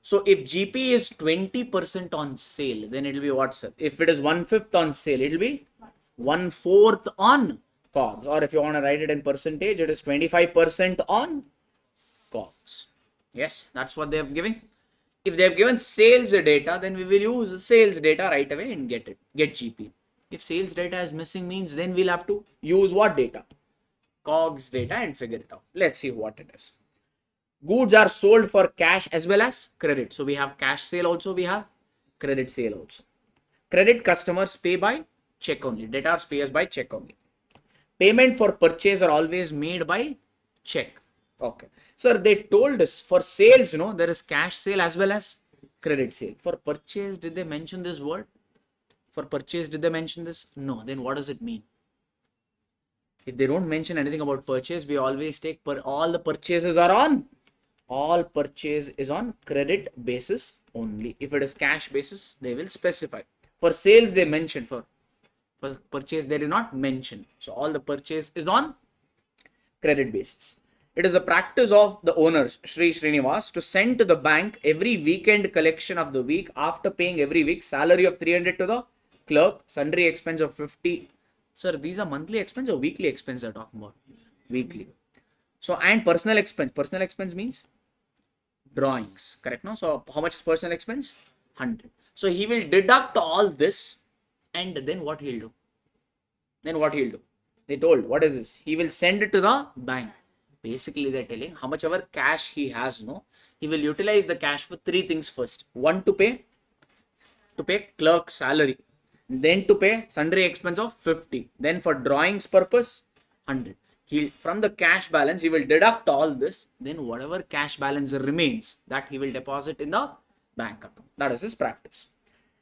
So if GP is 20% on sale, then it will be what, sir? If it is 1/5 on sale, it will be 1/4 on COGS. Or if you want to write it in percentage, it is 25% on COGS. Yes, that's what they have given. If they have given sales data, then we will use sales data right away and get GP. If sales data is missing means, then we'll have to use what data? COGS data and figure it out. Let's see what it is. Goods are sold for cash as well as credit. So we have cash sale also, we have credit sale also. Credit customers pay by check only. Debtors pay us by check only. Payment for purchase are always made by check. Okay. Sir, they told us for sales, there is cash sale as well as credit sale. For purchase, did they mention this word? For purchase, did they mention this? No. Then what does it mean? If they don't mention anything about purchase, we always take all the purchases are on. All purchase is on credit basis only. If it is cash basis, they will specify. For sales, they mention. For purchase, they do not mention. So all the purchase is on credit basis. It is a practice of the owners, Sri Srinivas, to send to the bank every weekend collection of the week after paying every week salary of 300 to the clerk, sundry expense of 50. Sir, these are monthly expense or weekly expense they're talking about? Weekly. So, and personal expense. Personal expense means drawings, correct? No? So, how much is personal expense? 100. So, he will deduct all this and then what he'll do? They told, what is this? He will send it to the bank. Basically, they're telling how much ever cash he has, he will utilize the cash for 3 things first. One, to pay clerk's salary. Then to pay sundry expense of 50. Then for drawings purpose, 100. From the cash balance, he will deduct all this. Then whatever cash balance remains, that he will deposit in the bank account. That is his practice.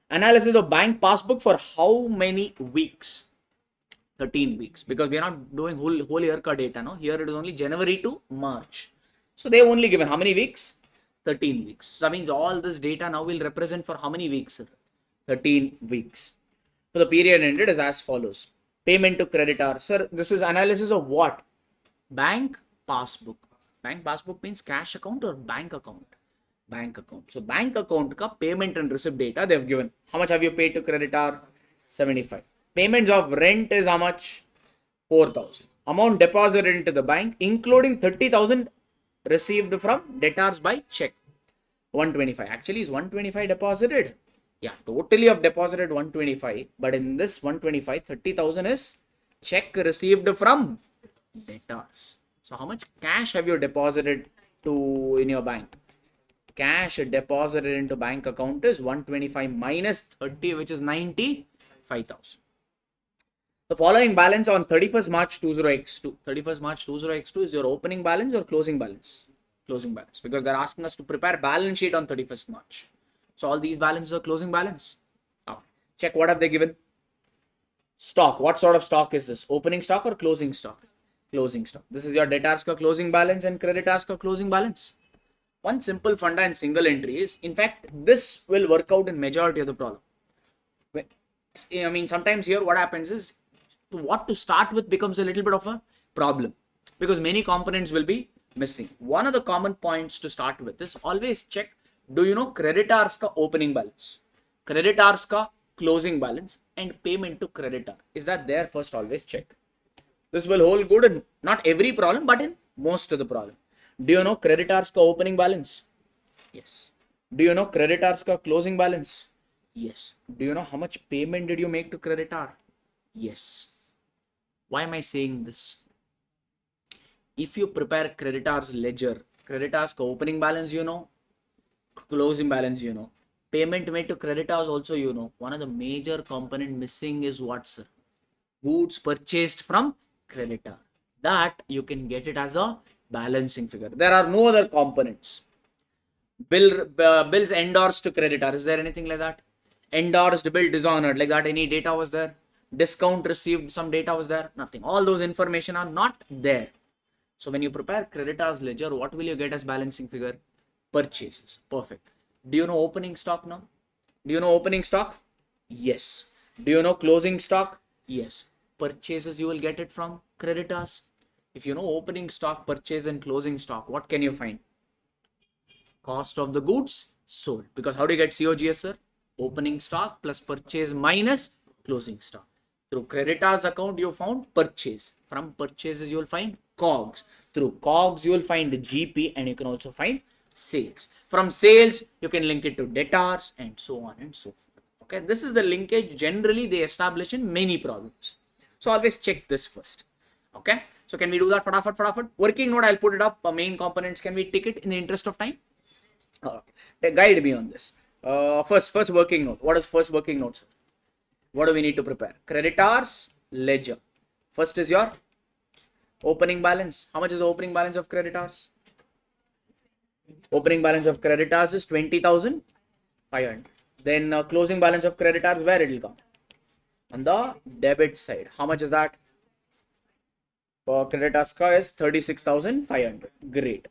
Analysis of bank passbook for how many weeks? 13 weeks, because we are not doing whole year ka data. Here it is only January to March. So they have only given how many weeks? 13 weeks. So that means all this data now will represent for how many weeks, sir? 13 weeks. So the period ended is as follows. Payment to creditor. Sir, this is analysis of what? Bank passbook. Bank passbook means cash account or bank account? Bank account. So bank account ka payment and receipt data they have given. How much have you paid to creditor? 75. Payments of rent is how much? 4,000. Amount deposited into the bank, including 30,000 received from debtors by check. 125. Actually, is 125 deposited? Yeah, totally have deposited 125. But in this 125, 30,000 is check received from debtors. So how much cash have you deposited in your bank? Cash deposited into bank account is 125 minus 30, which is 95,000. The following balance on 31st March 20x2. 31st March 20x2 is your opening balance or closing balance? Closing balance. Because they're asking us to prepare balance sheet on 31st March. So all these balances are closing balance. Okay. Check what have they given. Stock. What sort of stock is this? Opening stock or closing stock? Closing stock. This is your debtors ka closing balance and creditors ka closing balance. One simple funda and single entry is, in fact, this will work out in majority of the problem. I mean, sometimes here what happens is, what to start with becomes a little bit of a problem because many components will be missing. One of the common points to start with is always check, do you know creditors ka opening balance, creditors ka closing balance and payment to creditor. Is that there? First always check. This will hold good in not every problem but in Most of the problem. Do you know creditors ka opening balance? Yes. Do you know creditors ka closing balance? Yes. Do you know how much payment did you make to creditor? Yes. Why am I saying this? If you prepare creditors ledger, creditors ka opening balance you know, closing balance you know, payment made to creditors also you know, one of the major component missing is what, sir? Goods purchased from creditor. That you can get it as a balancing figure. There are no other components. Bills endorsed to creditor. Is there anything like that? Endorsed bill dishonored, like that any data was there? Discount received, some data was there? Nothing. All those information are not there. So when you prepare creditors ledger, what will you get as balancing figure? Purchases. Perfect. Do you know opening stock now? Do you know opening stock? Yes. Do you know closing stock? Yes. Purchases, you will get it from creditors. If you know opening stock, purchase and closing stock, what can you find? Cost of the goods sold. Because how do you get COGS, sir? Opening stock plus purchase minus closing stock. Through creditors account, you found purchase. From purchases, you will find COGS. Through COGS, you will find GP, and you can also find sales. From sales, you can link it to debtors and so on and so forth. Okay, this is the linkage generally they establish in many problems. So always check this first. Okay, so can we do that fatafat? Working note, I'll put it up. Main components, can we take it in the interest of time? Guide me on this. First working note. What is first working note, sir? What do we need to prepare? Creditors ledger. First is your opening balance. How much is the opening balance of creditors? Opening balance of creditors is 20,500. Then closing balance of creditors, where it will come? On the debit side. How much is that? Creditors is 36,500. Great.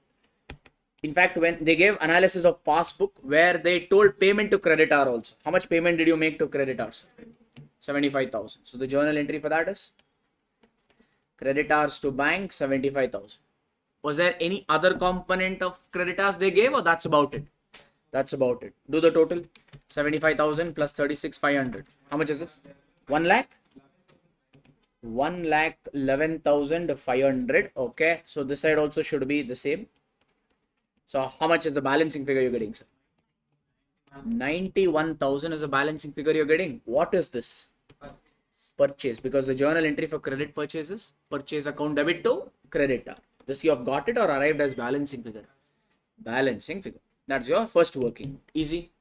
In fact, when they gave analysis of passbook where they told payment to creditor also. How much payment did you make to creditors? 75,000. So the journal entry for that is creditors to bank 75,000. Was there any other component of creditors they gave, or that's about it? That's about it. Do the total. 75,000 plus 36,500. How much is this? 1 lakh? 1,11,500. Okay. So this side also should be the same. So how much is the balancing figure you're getting, sir? 91,000 is the balancing figure you're getting. What is this? Purchase, because the journal entry for credit purchase is purchase account debit to creditor. This you have got it or arrived as balancing figure? Balancing figure. That's your first working note. Easy.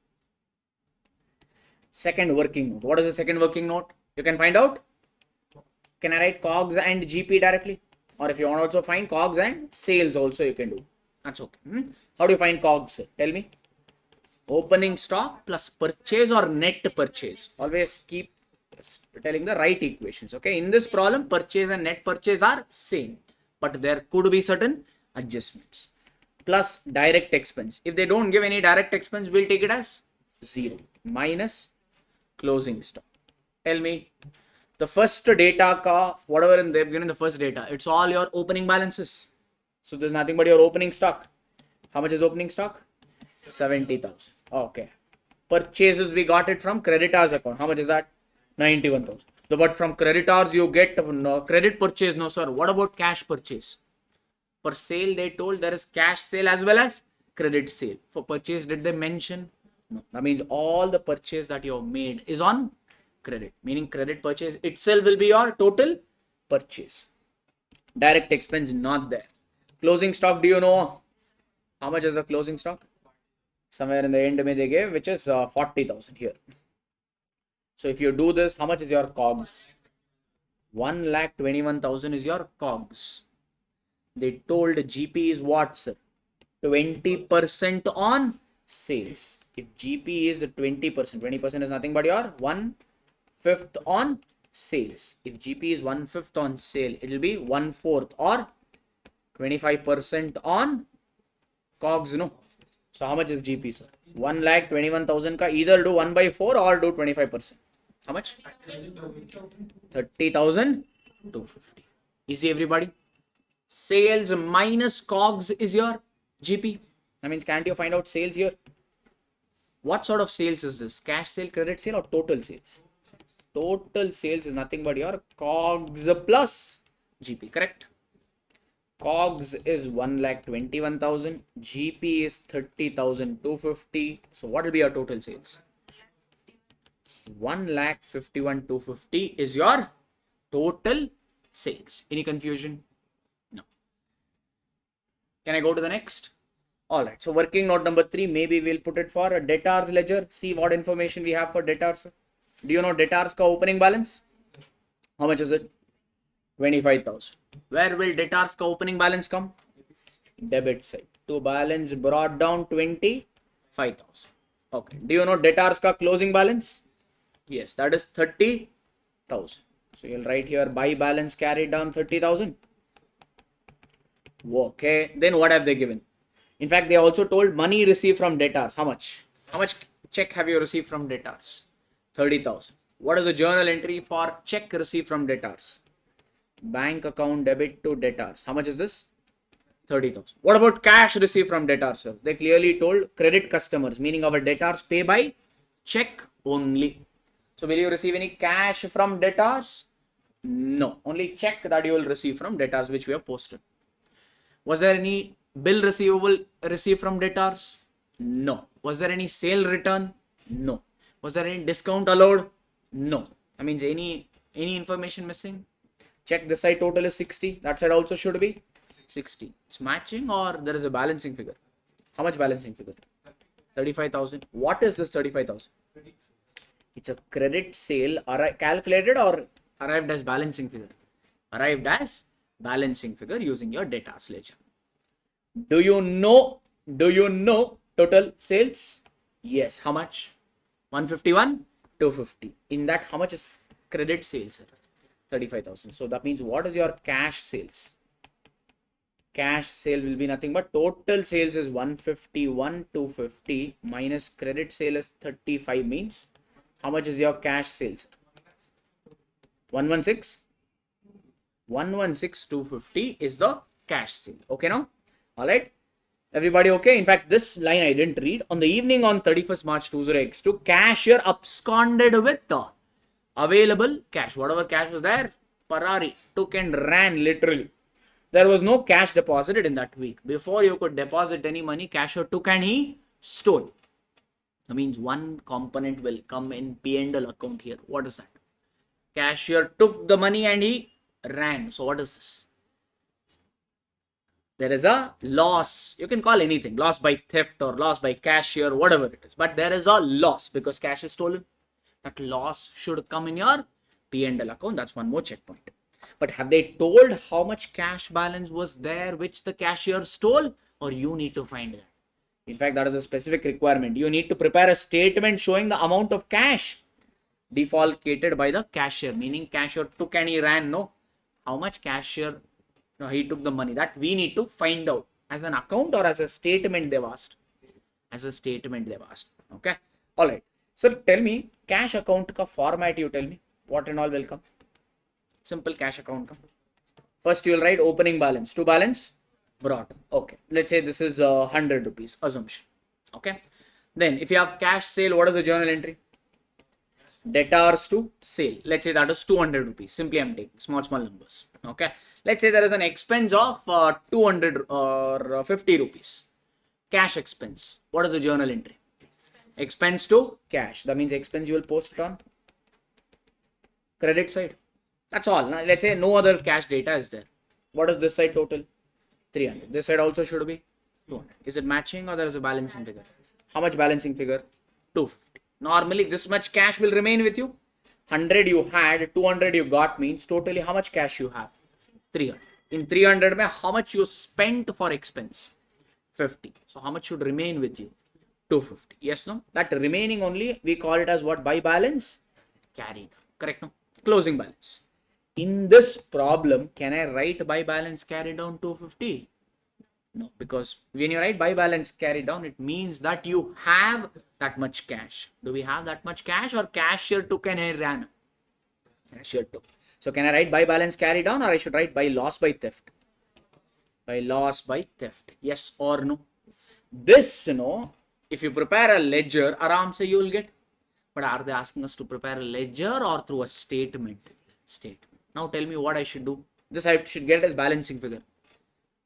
Second working note. What is the second working note? You can find out. Can I write COGS and GP directly? Or if you want to also find COGS and sales also you can do. That's okay. How do you find COGS? Tell me. Opening stock plus purchase or net purchase. Always keep telling the right equations. Okay. In this problem, purchase and net purchase are same. But there could be certain adjustments. Plus direct expense. If they don't give any direct expense, we'll take it as 0. Minus closing stock. Tell me. The first data ka, whatever they've given the first data, it's all your opening balances. So there's nothing but your opening stock. How much is opening stock? 70,000. Okay. Purchases, we got it from creditors account. How much is that? 91,000. But from creditors you get credit purchase. No sir. What about cash purchase? For sale they told there is cash sale as well as credit sale. For purchase did they mention? No. That means all the purchase that you have made is on credit. Meaning credit purchase itself will be your total purchase. Direct expense not there. Closing stock, do you know how much is the closing stock? Somewhere in the end they gave, which is 40,000 here. So if you do this, how much is your COGS? 1,21,000 is your COGS. They told GP is what, sir? 20% on sales. If GP is 20%, 20% is nothing but your 1/5 on sales. If GP is 1/5 on sale, it will be 1/4 or 25% on COGS, no? So how much is GP, sir? 1,21,000 ka either do 1/4 or do 25%. How much? 30,250. Easy, everybody. Sales minus COGS is your GP. That means can't you find out sales here? What sort of sales is this? Cash sale, credit sale, or total sales? Total sales is nothing but your COGS plus GP, correct? COGS is 1,21,000. GP is 30,250. So what will be your total sales? 1,51,250 is your total sales. Any confusion? No. Can I go to the next? All right. So working note number 3, maybe we'll put it for a debtors ledger. See what information we have for debtors. Do you know debtors ka opening balance? How much is it? 25,000. Where will debtors ka opening balance come? Debit side. To balance brought down 25,000. Okay. Do you know debtors ka closing balance? Yes, that is 30,000. So you'll write here buy balance carried down 30,000. Okay. Then what have they given? In fact, they also told money received from debtors. How much? How much check have you received from debtors? 30,000. What is the journal entry for check received from debtors? Bank account debit to debtors. How much is this? 30,000. What about cash received from debtors, sir? They clearly told credit customers, meaning our debtors pay by check only. So will you receive any cash from debtors? No. Only check that you will receive from debtors, which we have posted. Was there any bill receivable received from debtors? No. Was there any sale return? No. Was there any discount allowed? No. That means any information missing? Check this side total is 60. That side also should be 60. It's matching or there is a balancing figure? How much balancing figure? 35,000. What is this 35,000? It's a credit sale calculated or arrived as balancing figure? Arrived as balancing figure using your debtors ledger. Do you know total sales? Yes. How much? 151, 250. In that, how much is credit sales? 35,000. So that means what is your cash sales? Cash sale will be nothing but total sales is 151, 250 minus credit sale is 35 means how much is your cash sales? 116. 116, 250 is the cash sale. Okay now? Alright. Everybody okay? In fact, this line I didn't read. On the evening on 31st March 20x2, cashier absconded with the available cash. Whatever cash was there, Parari took and ran literally. There was no cash deposited in that week. Before you could deposit any money, cashier took and he stole. That means one component will come in P&L account here. What is that? Cashier took the money and he ran. So what is this? There is a loss. You can call anything. Loss by theft or loss by cashier, whatever it is. But there is a loss because cash is stolen. That loss should come in your P&L account. That's one more checkpoint. But have they told how much cash balance was there which the cashier stole, or you need to find that? In fact, that is a specific requirement. You need to prepare a statement showing the amount of cash defalcated by the cashier, meaning cashier took and he ran. No, how much cashier? No, he took the money. That we need to find out as an account or as a statement they've asked. As a statement they've asked. Okay. All right. So tell me, cash account ka format. You tell me what and all will come. Simple cash account. First you will write opening balance to balance brought. Okay. Let's say this is 100 rupees assumption. Okay. Then if you have cash sale, what is the journal entry? Debtors to sale. Let's say that is 200 rupees. Simply I'm taking small numbers. Okay. Let's say there is an expense of 200 or 50 rupees. Cash expense. What is the journal entry? Expense to cash. That means expense you will post it on credit side. That's all. Now, let's say no other cash data is there. What is this side total? 300. This side also should be 200. Is it matching or there is a balancing figure? How much balancing figure? 250. Normally this much cash will remain with you. 100 you had, 200 you got means totally how much cash you have? 300. In 300, how much you spent for expense? 50. So how much should remain with you? 250. Yes, no? That remaining only we call it as what? By balance carried. Correct, no? Closing balance. In this problem, can I write by balance carried down 250? No, because when you write by balance carried down, it means that you have that much cash. Do we have that much cash or cashier took and he ran? Cashier took. So can I write by balance carried down or I should write by loss by theft? By loss by theft. Yes or no? This, if you prepare a ledger, aram se you will get. But are they asking us to prepare a ledger or through a statement? Statement. Now tell me what I should do. This I should get as balancing figure.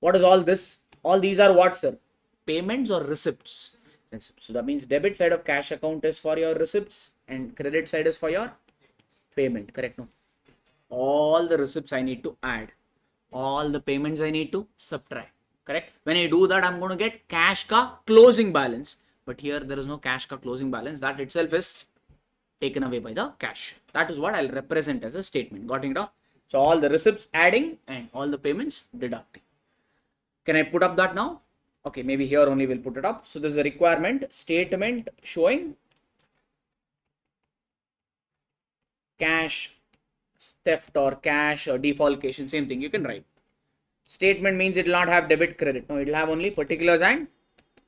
What is all this? All these are what, sir? Payments or receipts? Receipts. So that means debit side of cash account is for your receipts and credit side is for your payment. Correct? No? All the receipts I need to add. All the payments I need to subtract. Correct? When I do that, I'm going to get cash ka closing balance. But here there is no cash ka closing balance. That itself is taken away by the cash. That is what I'll represent as a statement. Got it? So all the receipts adding and all the payments deducting. Can I put up that now? Okay, maybe here only we'll put it up. So there's a requirement statement showing cash theft or cash or defalcation. Same thing you can write. Statement means it will not have debit credit. No, it will have only particulars and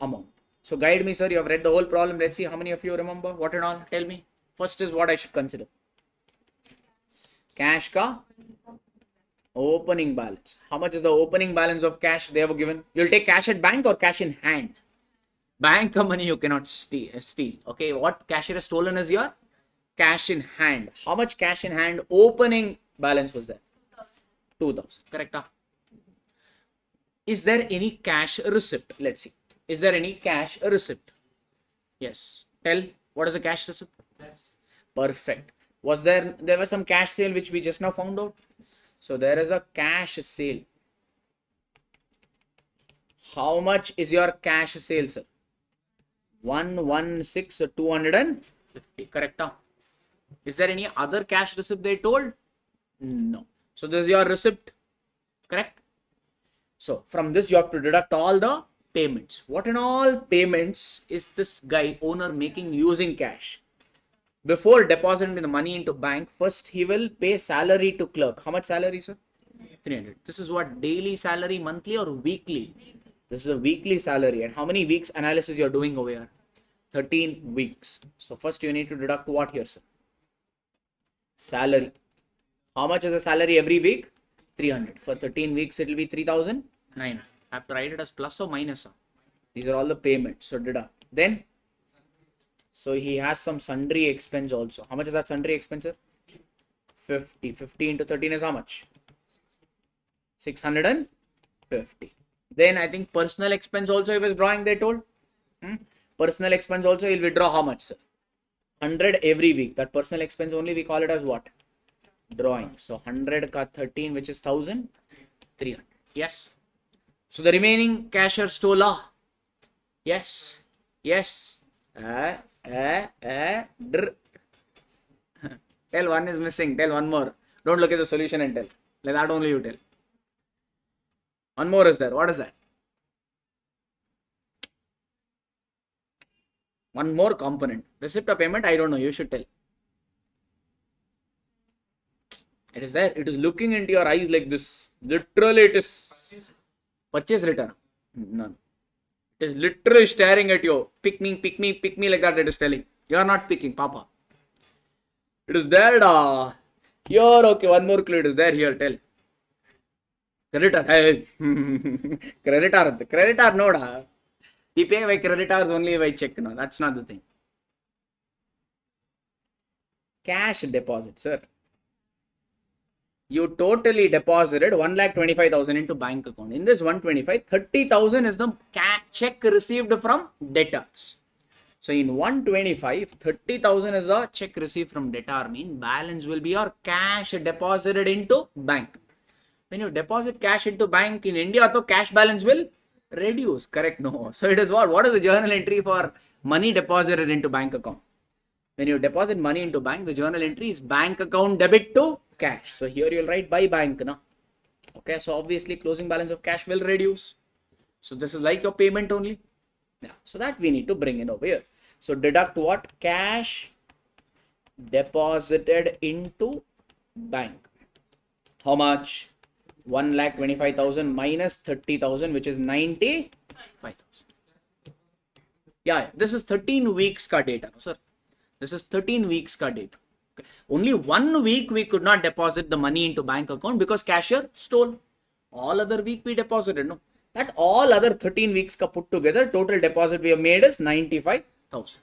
amount. So guide me, sir. You have read the whole problem. Let's see how many of you remember what and all. Tell me. First is what I should consider. Cash ka opening balance. How much is the opening balance of cash they have given? You'll take cash at bank or cash in hand. Bank money you cannot steal. Okay, what cashier has stolen is your cash in hand. How much cash in hand opening balance was there? 2000. Correct? Is there any cash receipt? Let's see. Is there any cash receipt? Yes. Tell, what is a cash receipt? Yes. Perfect. Was there was some cash sale which we just now found out? So there is a cash sale. How much is your cash sale, sir? 116,250. Correct? Is there any other cash receipt they told? No. So this is your receipt. Correct? So from this you have to deduct all the payments. What and all payments is this guy owner making using cash? Before depositing the money into bank, first he will pay salary to clerk. How much salary, sir? 300. This is what, daily salary, monthly or weekly? This is a weekly salary. And how many weeks analysis you are doing over here? 13 weeks. So first you need to deduct what here, sir? Salary. How much is the salary every week? 300. For 13 weeks it will be 3,900. I have to write it as plus or minus. These are all the payments. So deduct. Then so he has some sundry expense also. How much is that sundry expense? 50. 50 into 13 is how much? 650. Then I think personal expense also he was drawing, they told. Personal expense also he'll withdraw how much, sir? 100 every week. That personal expense only we call it as what? Drawing. So 100 ka 13 which is 1,300. Yes. So the remaining cashier stole. Yes. Yes. Tell one is missing. Tell one more. Don't look at the solution and tell. Like that only you tell. One more is there. What is that? One more component. Receipt of payment. I don't know. You should tell. It is there. It is looking into your eyes like this. Literally it is purchase return. None. It is literally staring at you. Pick me, pick me, pick me, like that it is telling. You are not picking, Papa. It is there, da. Here, okay, one more clue. It is there here, tell. Creditor. Hey. Creditor. Creditor, no, da. We pay by creditors only by check. No, that's not the thing. Cash deposit, sir. You totally deposited 1,25,000 into bank account. In this 125, 30,000 is the check received from debtors. So in 125, 30,000 is a check received from debtor. Mean balance will be your cash deposited into bank. When you deposit cash into bank in India, so cash balance will reduce. Correct? No. So it is what? What is the journal entry for money deposited into bank account? When you deposit money into bank, the journal entry is bank account debit to cash. So here you'll write by bank. No? Okay. So obviously closing balance of cash will reduce. So this is like your payment only. Yeah. So that we need to bring it over here. So deduct what? Cash deposited into bank. How much? 1,25,000 minus 30,000, which is 95,000. Yeah. This is 13 weeks ka data, no, sir. This is 13 weeks ka data. Okay. Only 1 week we could not deposit the money into bank account because cashier stole. All other week we deposited. No, that all other 13 weeks ka put together, total deposit we have made is 95,000.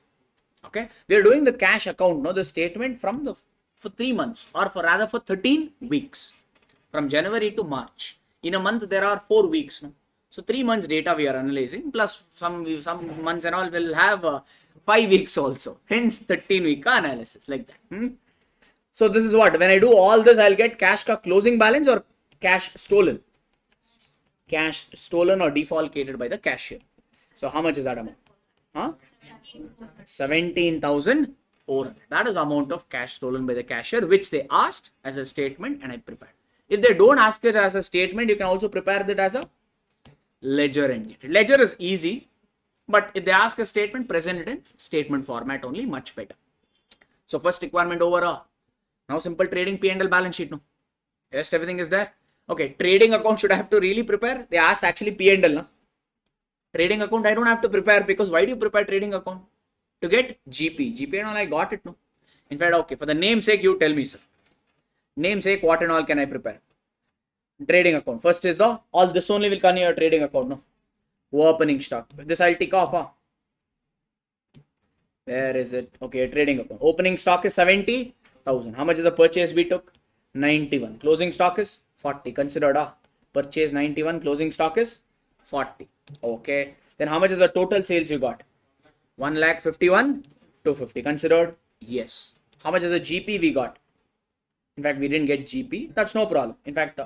Okay. We are doing the cash account, no, the statement for 3 months or for rather for 13 weeks from January to March. In a month, there are 4 weeks. No? So 3 months data we are analyzing, plus some months and all will have 5 weeks also. Hence 13-week analysis like that. So this is what, when I do all this, I'll get cash ka closing balance or cash stolen. Cash stolen or defalcated by the cashier. So how much is that amount? 17,400. That is the amount of cash stolen by the cashier, which they asked as a statement and I prepared. If they don't ask it as a statement, you can also prepare that as a ledger and get it. Ledger is easy, but if they ask a statement, present it in statement format only, much better. So first requirement over. Now simple trading P&L balance sheet. No, rest everything is there. Okay, trading account should I have to really prepare? They asked actually P&L. No? Trading account I don't have to prepare, because why do you prepare trading account? To get GP. GP and all I got it. No. In fact, okay, for the namesake you tell me, sir. Namesake, what and all can I prepare? Trading account. First is all this only will come in your trading account. No. Opening stock. This I'll tick off. Where is it? Okay, trading account. Opening stock is 70,000. How much is the purchase we took? 91. Closing stock is 40. Considered purchase 91. Closing stock is 40. Okay. Then how much is the total sales you got? 1,51,250. Considered? Yes. How much is the GP we got? In fact, we didn't get GP. That's no problem. In fact,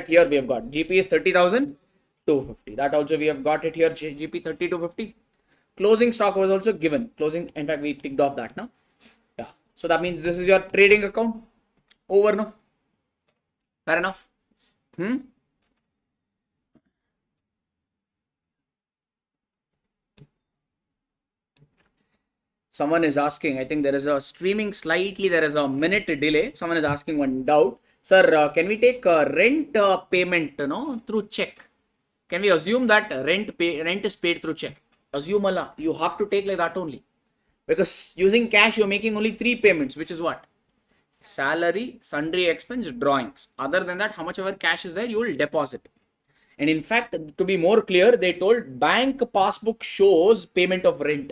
here we have got GP is 30,250. That also we have got it here. GP 30,250. Closing stock was also given. Closing. In fact, we ticked off that now. Yeah. So that means this is your trading account. Over now. Fair enough. Someone is asking, I think there is a streaming slightly, there is a minute delay. Someone is asking one doubt. Sir, can we take rent payment through check? Can we assume that rent is paid through check? Assume Allah, you have to take like that only. Because using cash, you're making only 3 payments, which is what? Salary, sundry expense, drawings. Other than that, how much ever cash is there, you will deposit. And in fact, to be more clear, they told bank passbook shows payment of rent.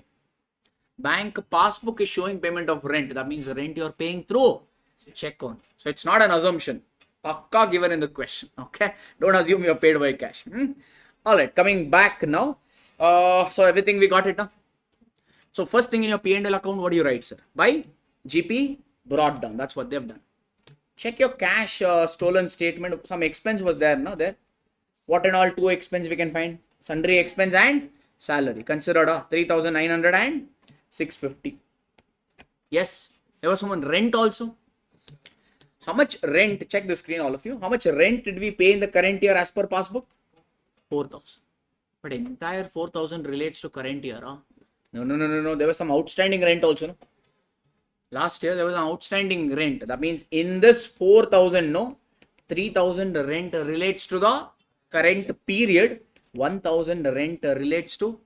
Bank passbook is showing payment of rent. That means the rent you're paying through check on. So it's not an assumption. Pakka given in the question. Okay. Don't assume you're paid by cash. Alright. Coming back now. So everything we got it now. So first thing in your P&L account, what do you write, sir? By GP brought down. That's what they've done. Check your cash stolen statement. Some expense was there, no? There. What and all 2 expense we can find? Sundry expense and salary. Considered 3,900 and 650. Yes. There was someone rent also. How much rent? Check the screen, all of you. How much rent did we pay in the current year as per passbook? 4,000. But entire 4,000 relates to current year. No. There was some outstanding rent also. No? Last year there was an outstanding rent. That means in this 4,000, 3,000 rent relates to the current period. 1,000 rent relates to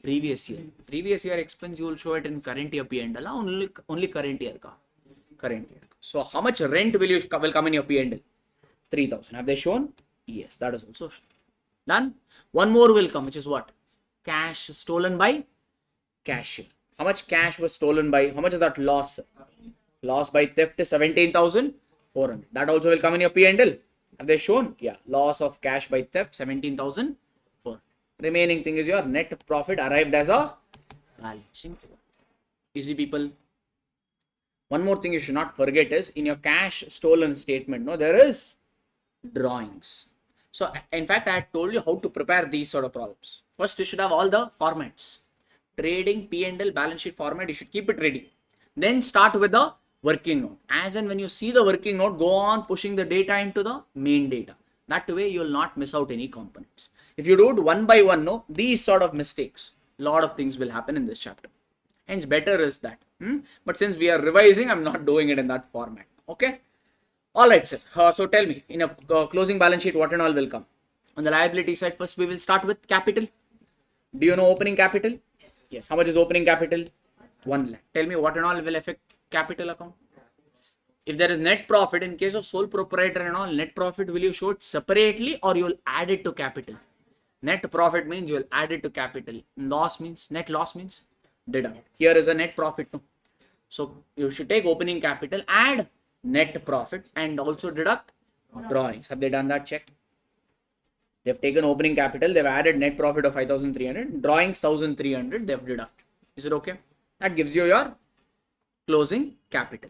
previous year. Previous year expense you will show it in current year P&L. Only current year. Current year. So how much rent will come in your P&L? 3,000. Have they shown? Yes, that is also shown. Done. One more will come, which is what? Cash stolen by cashier. How much cash was stolen by? How much is that loss? Loss by theft is 17,400. That also will come in your P&L. Have they shown? Yeah. Loss of cash by theft 17,400. Remaining thing is your net profit arrived as a balancing figure. Easy, people. One more thing you should not forget is in your cash stolen statement, there is drawings. So in fact, I had told you how to prepare these sort of problems. First, you should have all the formats. Trading, P&L, balance sheet format, you should keep it ready. Then start with the working note. As and when you see the working note, go on pushing the data into the main data. That way you will not miss out any components. If you do it one by one, these sort of mistakes, a lot of things will happen in this chapter. Hence better is that. But since we are revising, I'm not doing it in that format. Okay. Alright, sir. So tell me, in a closing balance sheet, what and all will come? On the liability side, first we will start with capital. Do you know opening capital? Yes. How much is opening capital? 1 lakh. Tell me what and all will affect capital account. If there is net profit, in case of sole proprietor and all, net profit, will you show it separately or you will add it to capital? Net profit means you will add it to capital. Loss means, net loss means deduct. Here is a net profit. So you should take opening capital, add net profit and also deduct drawings. Have they done that? Check. They've taken opening capital, they've added net profit of 5,300, drawings 1,300, they've deducted. Is it okay? That gives you your closing capital.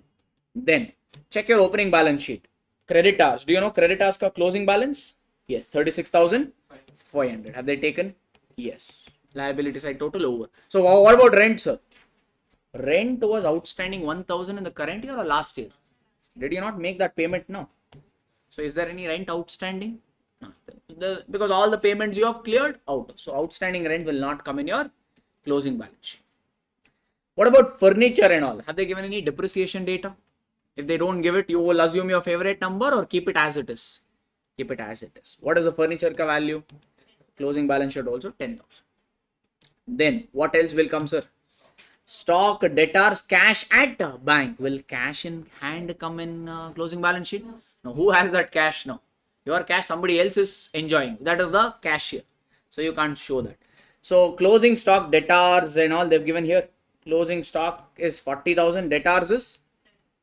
Then check your opening balance sheet. Creditors. Do you know creditors ka closing balance? Yes, 36,500. Have they taken? Yes. Liability side total over. So what about rent, sir? Rent was outstanding 1,000 in the current year or last year? Did you not make that payment now? So is there any rent outstanding? No. Because all the payments you have cleared out. So outstanding rent will not come in your closing balance sheet. What about furniture and all? Have they given any depreciation data? If they don't give it, you will assume your favorite number or keep it as it is. Keep it as it is. What is the furniture ka value? Closing balance sheet also 10,000. Then what else will come, sir? Stock, debtors, cash at bank. Will cash in hand come in closing balance sheet? No. Who has that cash now? Your cash, somebody else is enjoying. That is the cashier. So you can't show that. So closing stock, debtors and all they've given here. Closing stock is 40,000. Debtors is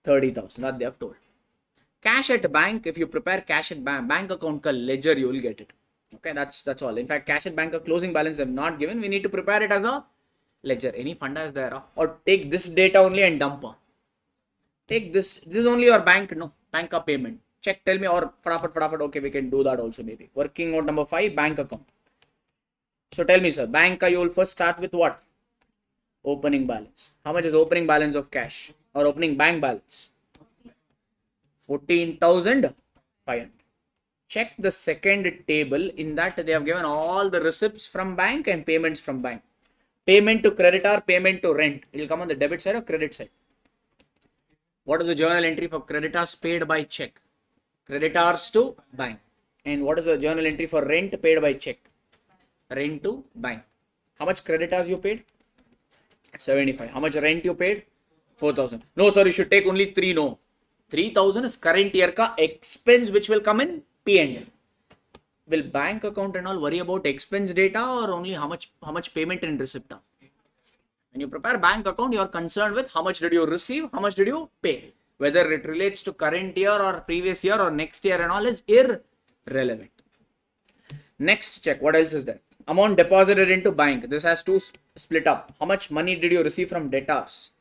30,000. That they have told. Cash at bank. If you prepare cash at bank account ka ledger, you will get it. Okay, that's all. In fact, cash at bank closing balance they have not given. We need to prepare it as a ledger. Any funda is there, or take this data only and dump. Take this. This is only your bank. No, bank ka payment. Check. Tell me, or fadafat. Okay, we can do that also maybe. Working note number 5, bank account. So tell me, sir, bank ka you will first start with what? Opening balance. How much is opening balance of cash or opening bank balance? 14,500. Check the second table. In that they have given all the receipts from bank and payments from bank. Payment to creditor, payment to rent. It will come on the debit side or credit side. What is the journal entry for creditors paid by check? Creditors to bank. And what is the journal entry for rent paid by check? Rent to bank. How much creditors you paid? 75. How much rent you paid? 4,000. No, sir, you should take only 3. No. 3,000 is current year ka expense which will come in P&L. Will bank account and all worry about expense data or only how much payment in receipt? When you prepare bank account, you are concerned with how much did you receive, how much did you pay. Whether it relates to current year or previous year or next year and all is irrelevant. Next, check what else is there. Amount deposited into bank. This has to split up. How much money did you receive from debtors?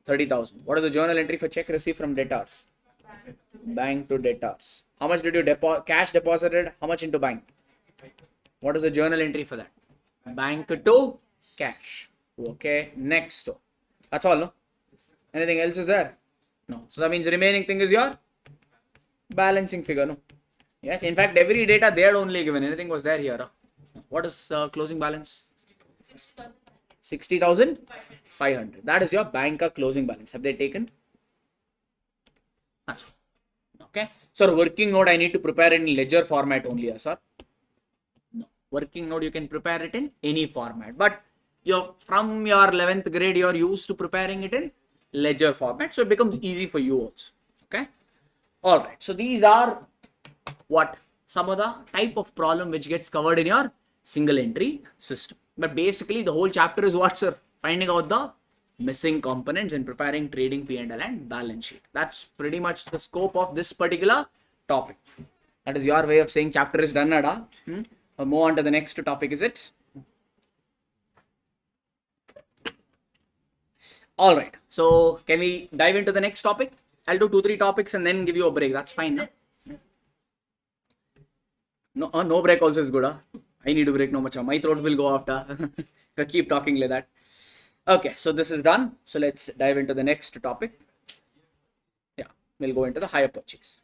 30,000. What is the journal entry for check received from debtors? Bank to debtors. How much did you cash deposited? How much into bank? What is the journal entry for that? Bank to cash. Okay. Next. That's all, no? Anything else is there? No. So that means the remaining thing is your balancing figure, no? Yes. In fact, every data they had only given. Anything was there here. What is closing balance? 60,500. That is your bank closing balance. Have they taken? That's all. Okay. So working note I need to prepare in ledger format only, sir. No. Working note you can prepare it in any format. But from your 11th grade you are used to preparing it in ledger format. So it becomes easy for you also. Okay. Alright. So these are what? Some of the type of problem which gets covered in your single entry system. But basically the whole chapter is what, sir? Finding out the missing components and preparing trading P&L and balance sheet. That's pretty much the scope of this particular topic. That is your way of saying chapter is done, Nada. We'll move on to the next topic, is it? Alright, so can we dive into the next topic? I'll do 2-3 topics and then give you a break. That's fine, no? No break also is good. I need a break no much. My throat will go after. Keep talking like that. Okay, so this is done. So let's dive into the next topic. Yeah, we'll go into the hire purchase.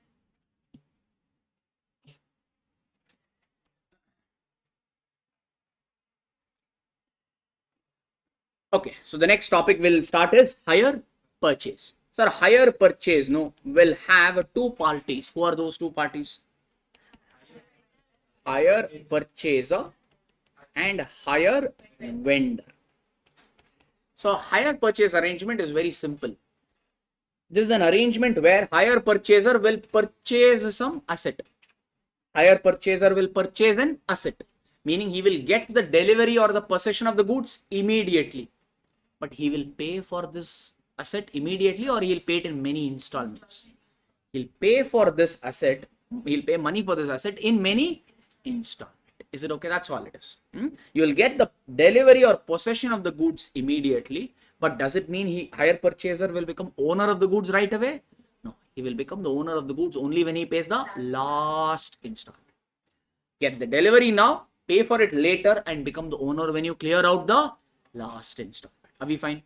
Okay, so the next topic we'll start is hire purchase. Sir, hire purchase will have 2 parties. Who are those 2 parties? Hire purchaser and hire vendor. So hire purchase arrangement is very simple. This is an arrangement where hire purchaser will purchase some asset. Hire purchaser will purchase an asset, meaning he will get the delivery or the possession of the goods immediately. But he will pay for this asset immediately or he'll pay it in many installments. He'll pay for this asset. He'll pay money for this asset in many installments. Is it okay? That's all it is. You will get the delivery or possession of the goods immediately, but does it mean hire purchaser will become owner of the goods right away? No, he will become the owner of the goods only when he pays the last installment. Get the delivery now, pay for it later, and become the owner when you clear out the last installment. Are we fine?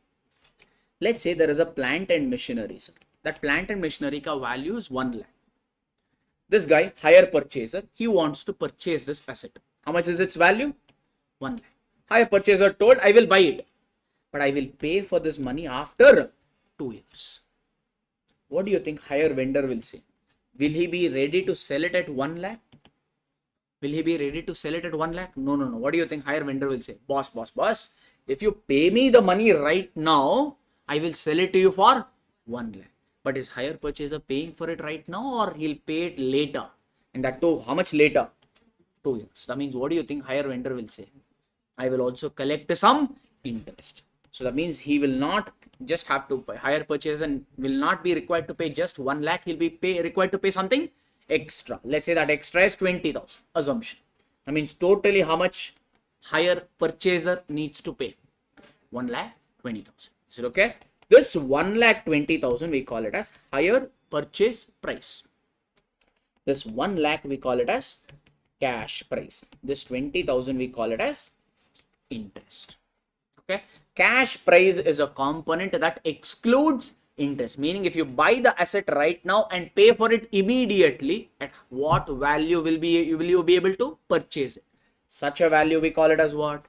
Let's say there is a plant and machinery. Sir. That plant and machinery ka value is 1 lakh. This guy, hire purchaser, he wants to purchase this asset. How much is its value? 1 lakh. Hire purchaser told, I will buy it, but I will pay for this money after 2 years. What do you think hire vendor will say? Will he be ready to sell it at 1 lakh? Will he be ready to sell it at 1 lakh? No. What do you think hire vendor will say? Boss, if you pay me the money right now, I will sell it to you for 1 lakh. But is hire purchaser paying for it right now, or he'll pay it later? And that too, how much later? 2 years. That means what do you think hire vendor will say? I will also collect some interest. So that means he will not just have to pay. Hire purchaser will not be required to pay just 1 lakh. He'll be required to pay something extra. Let's say that extra is 20,000. Assumption. That means totally how much hire purchaser needs to pay? 1,20,000. Is it okay? This 1,20,000 we call it as hire purchase price. This 1 lakh we call it as cash price. This 20,000 we call it as interest. Okay. Cash price is a component that excludes interest. Meaning if you buy the asset right now and pay for it immediately, at what value will you be able to purchase it? Such a value we call it as what?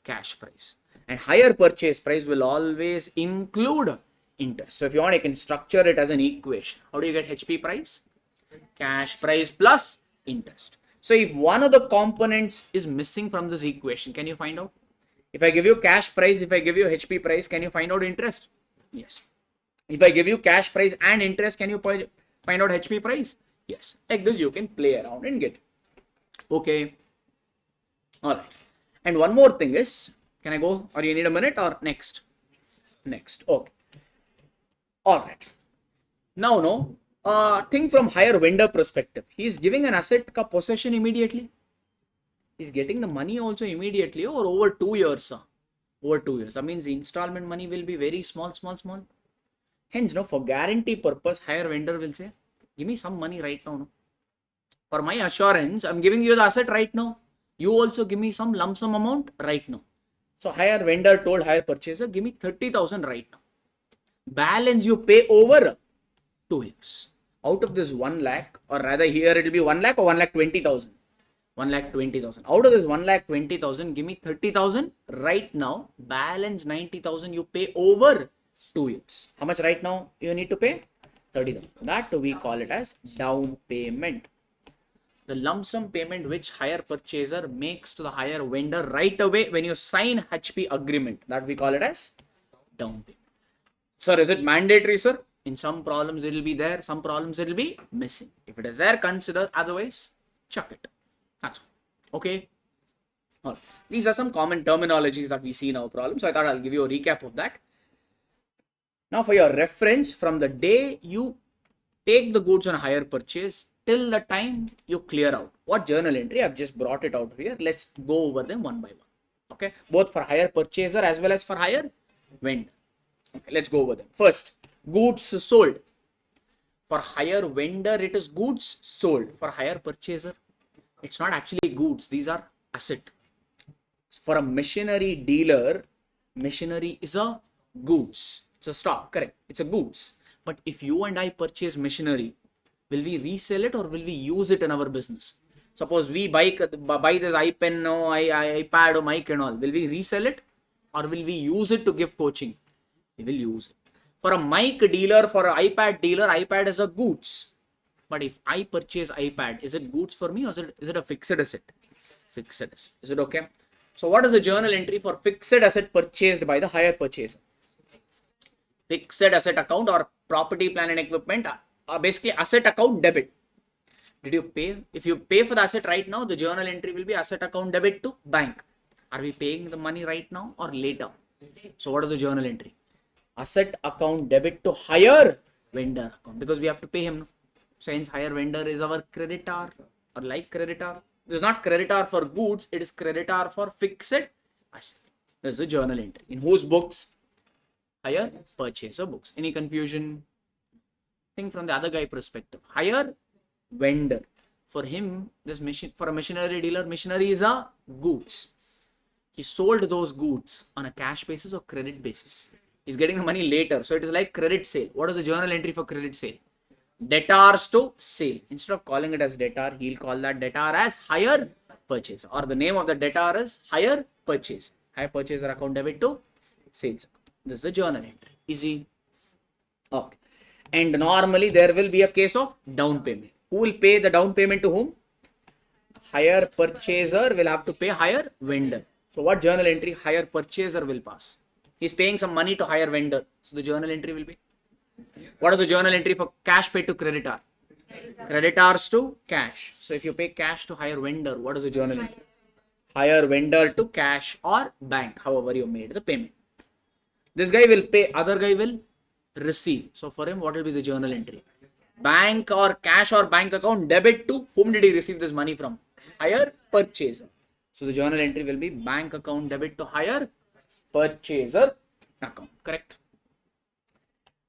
Cash price. And higher purchase price will always include interest. So if you want, you can structure it as an equation. How do you get HP price? Cash price plus interest. So if one of the components is missing from this equation, can you find out? If I give you cash price, if I give you HP price, can you find out interest? Yes. If I give you cash price and interest, can you find out HP price? Yes. Like this, you can play around and get it. Okay. All right. And one more thing is, can I go, or you need a minute, or next? Next. Okay. All right. Now, think from higher vendor perspective. He is giving an asset ka possession immediately. He's getting the money also immediately, or over 2 years. Over 2 years. That means the installment money will be very small. Hence, for guarantee purpose, higher vendor will say, give me some money right now. No? For my assurance, I'm giving you the asset right now. You also give me some lump sum amount right now. So higher vendor told higher purchaser, give me 30,000 right now. Balance you pay over 2 years. Out of this 1 lakh, or rather here it will be 1 lakh or 1,20,000. 1,20,000. Out of this 1,20,000, give me 30,000 right now. Balance 90,000 you pay over 2 years. How much right now you need to pay? 30,000. That we call it as down payment. The lump sum payment which hire purchaser makes to the hire vendor right away when you sign HP agreement. That we call it as down payment. Sir, is it mandatory, sir? In some problems it will be there, some problems it will be missing. If it is there, consider. Otherwise, chuck it. That's all. Okay. All right. These are some common terminologies that we see in our problem. So I thought I'll give you a recap of that. Now for your reference, from the day you take the goods on a hire purchase till the time you clear out. What journal entry? I've just brought it out here. Let's go over them one by one. Okay. Both for hire purchaser as well as for hire vendor. Okay. Let's go over them. First, goods sold. For hire vendor, it is goods sold. For hire purchaser, it's not actually goods. These are asset. For a machinery dealer, machinery is a goods. It's a stock, correct? It's a goods. But if you and I purchase machinery, will we resell it or will we use it in our business? Suppose we buy this iPen, iPad or mic and all. Will we resell it or will we use it to give coaching? We will use it. For a mic dealer, for an iPad dealer, iPad is a goods. But if I purchase iPad, is it goods for me or is it a fixed asset? Fixed asset. Is it okay? So what is the journal entry for fixed asset purchased by the hire purchaser? Fixed asset account or property, plant and equipment, basically asset account debit. Did you pay? If you pay for the asset right now, the journal entry will be asset account debit to bank. Are we paying the money right now or later? So what is the journal entry? Asset account debit to hire vendor account, because we have to pay him. So hence hire vendor is our creditor or like creditor. This is not creditor for goods, it is creditor for fixed asset. This is the journal entry. In whose books? Hire purchaser books. Any confusion? Think from the other guy perspective. Hire vendor. For him, this machine, for a machinery dealer, machinery is a goods. He sold those goods on a cash basis or credit basis. He's getting the money later. So it is like credit sale. What is the journal entry for credit sale? Debtors to sale. Instead of calling it as debtor, he'll call that debtor as hire purchase. Or the name of the debtor is hire purchase. Hire purchaser account debit to sales. This is the journal entry. Easy. Okay. And normally there will be a case of down payment. Who will pay the down payment to whom? Hire purchaser will have to pay hire vendor. So what journal entry? Hire purchaser will pass. He's paying some money to hire vendor. So the journal entry will be. What is the journal entry for cash paid to creditor? Creditors to cash. So if you pay cash to hire vendor, what is the journal entry? Hire vendor to cash or bank, however you made the payment. This guy will pay, other guy will receive. So for him, what will be the journal entry? Bank or cash or bank account debit to whom did he receive this money from? Hire purchaser. So the journal entry will be bank account debit to hire purchaser account. Correct?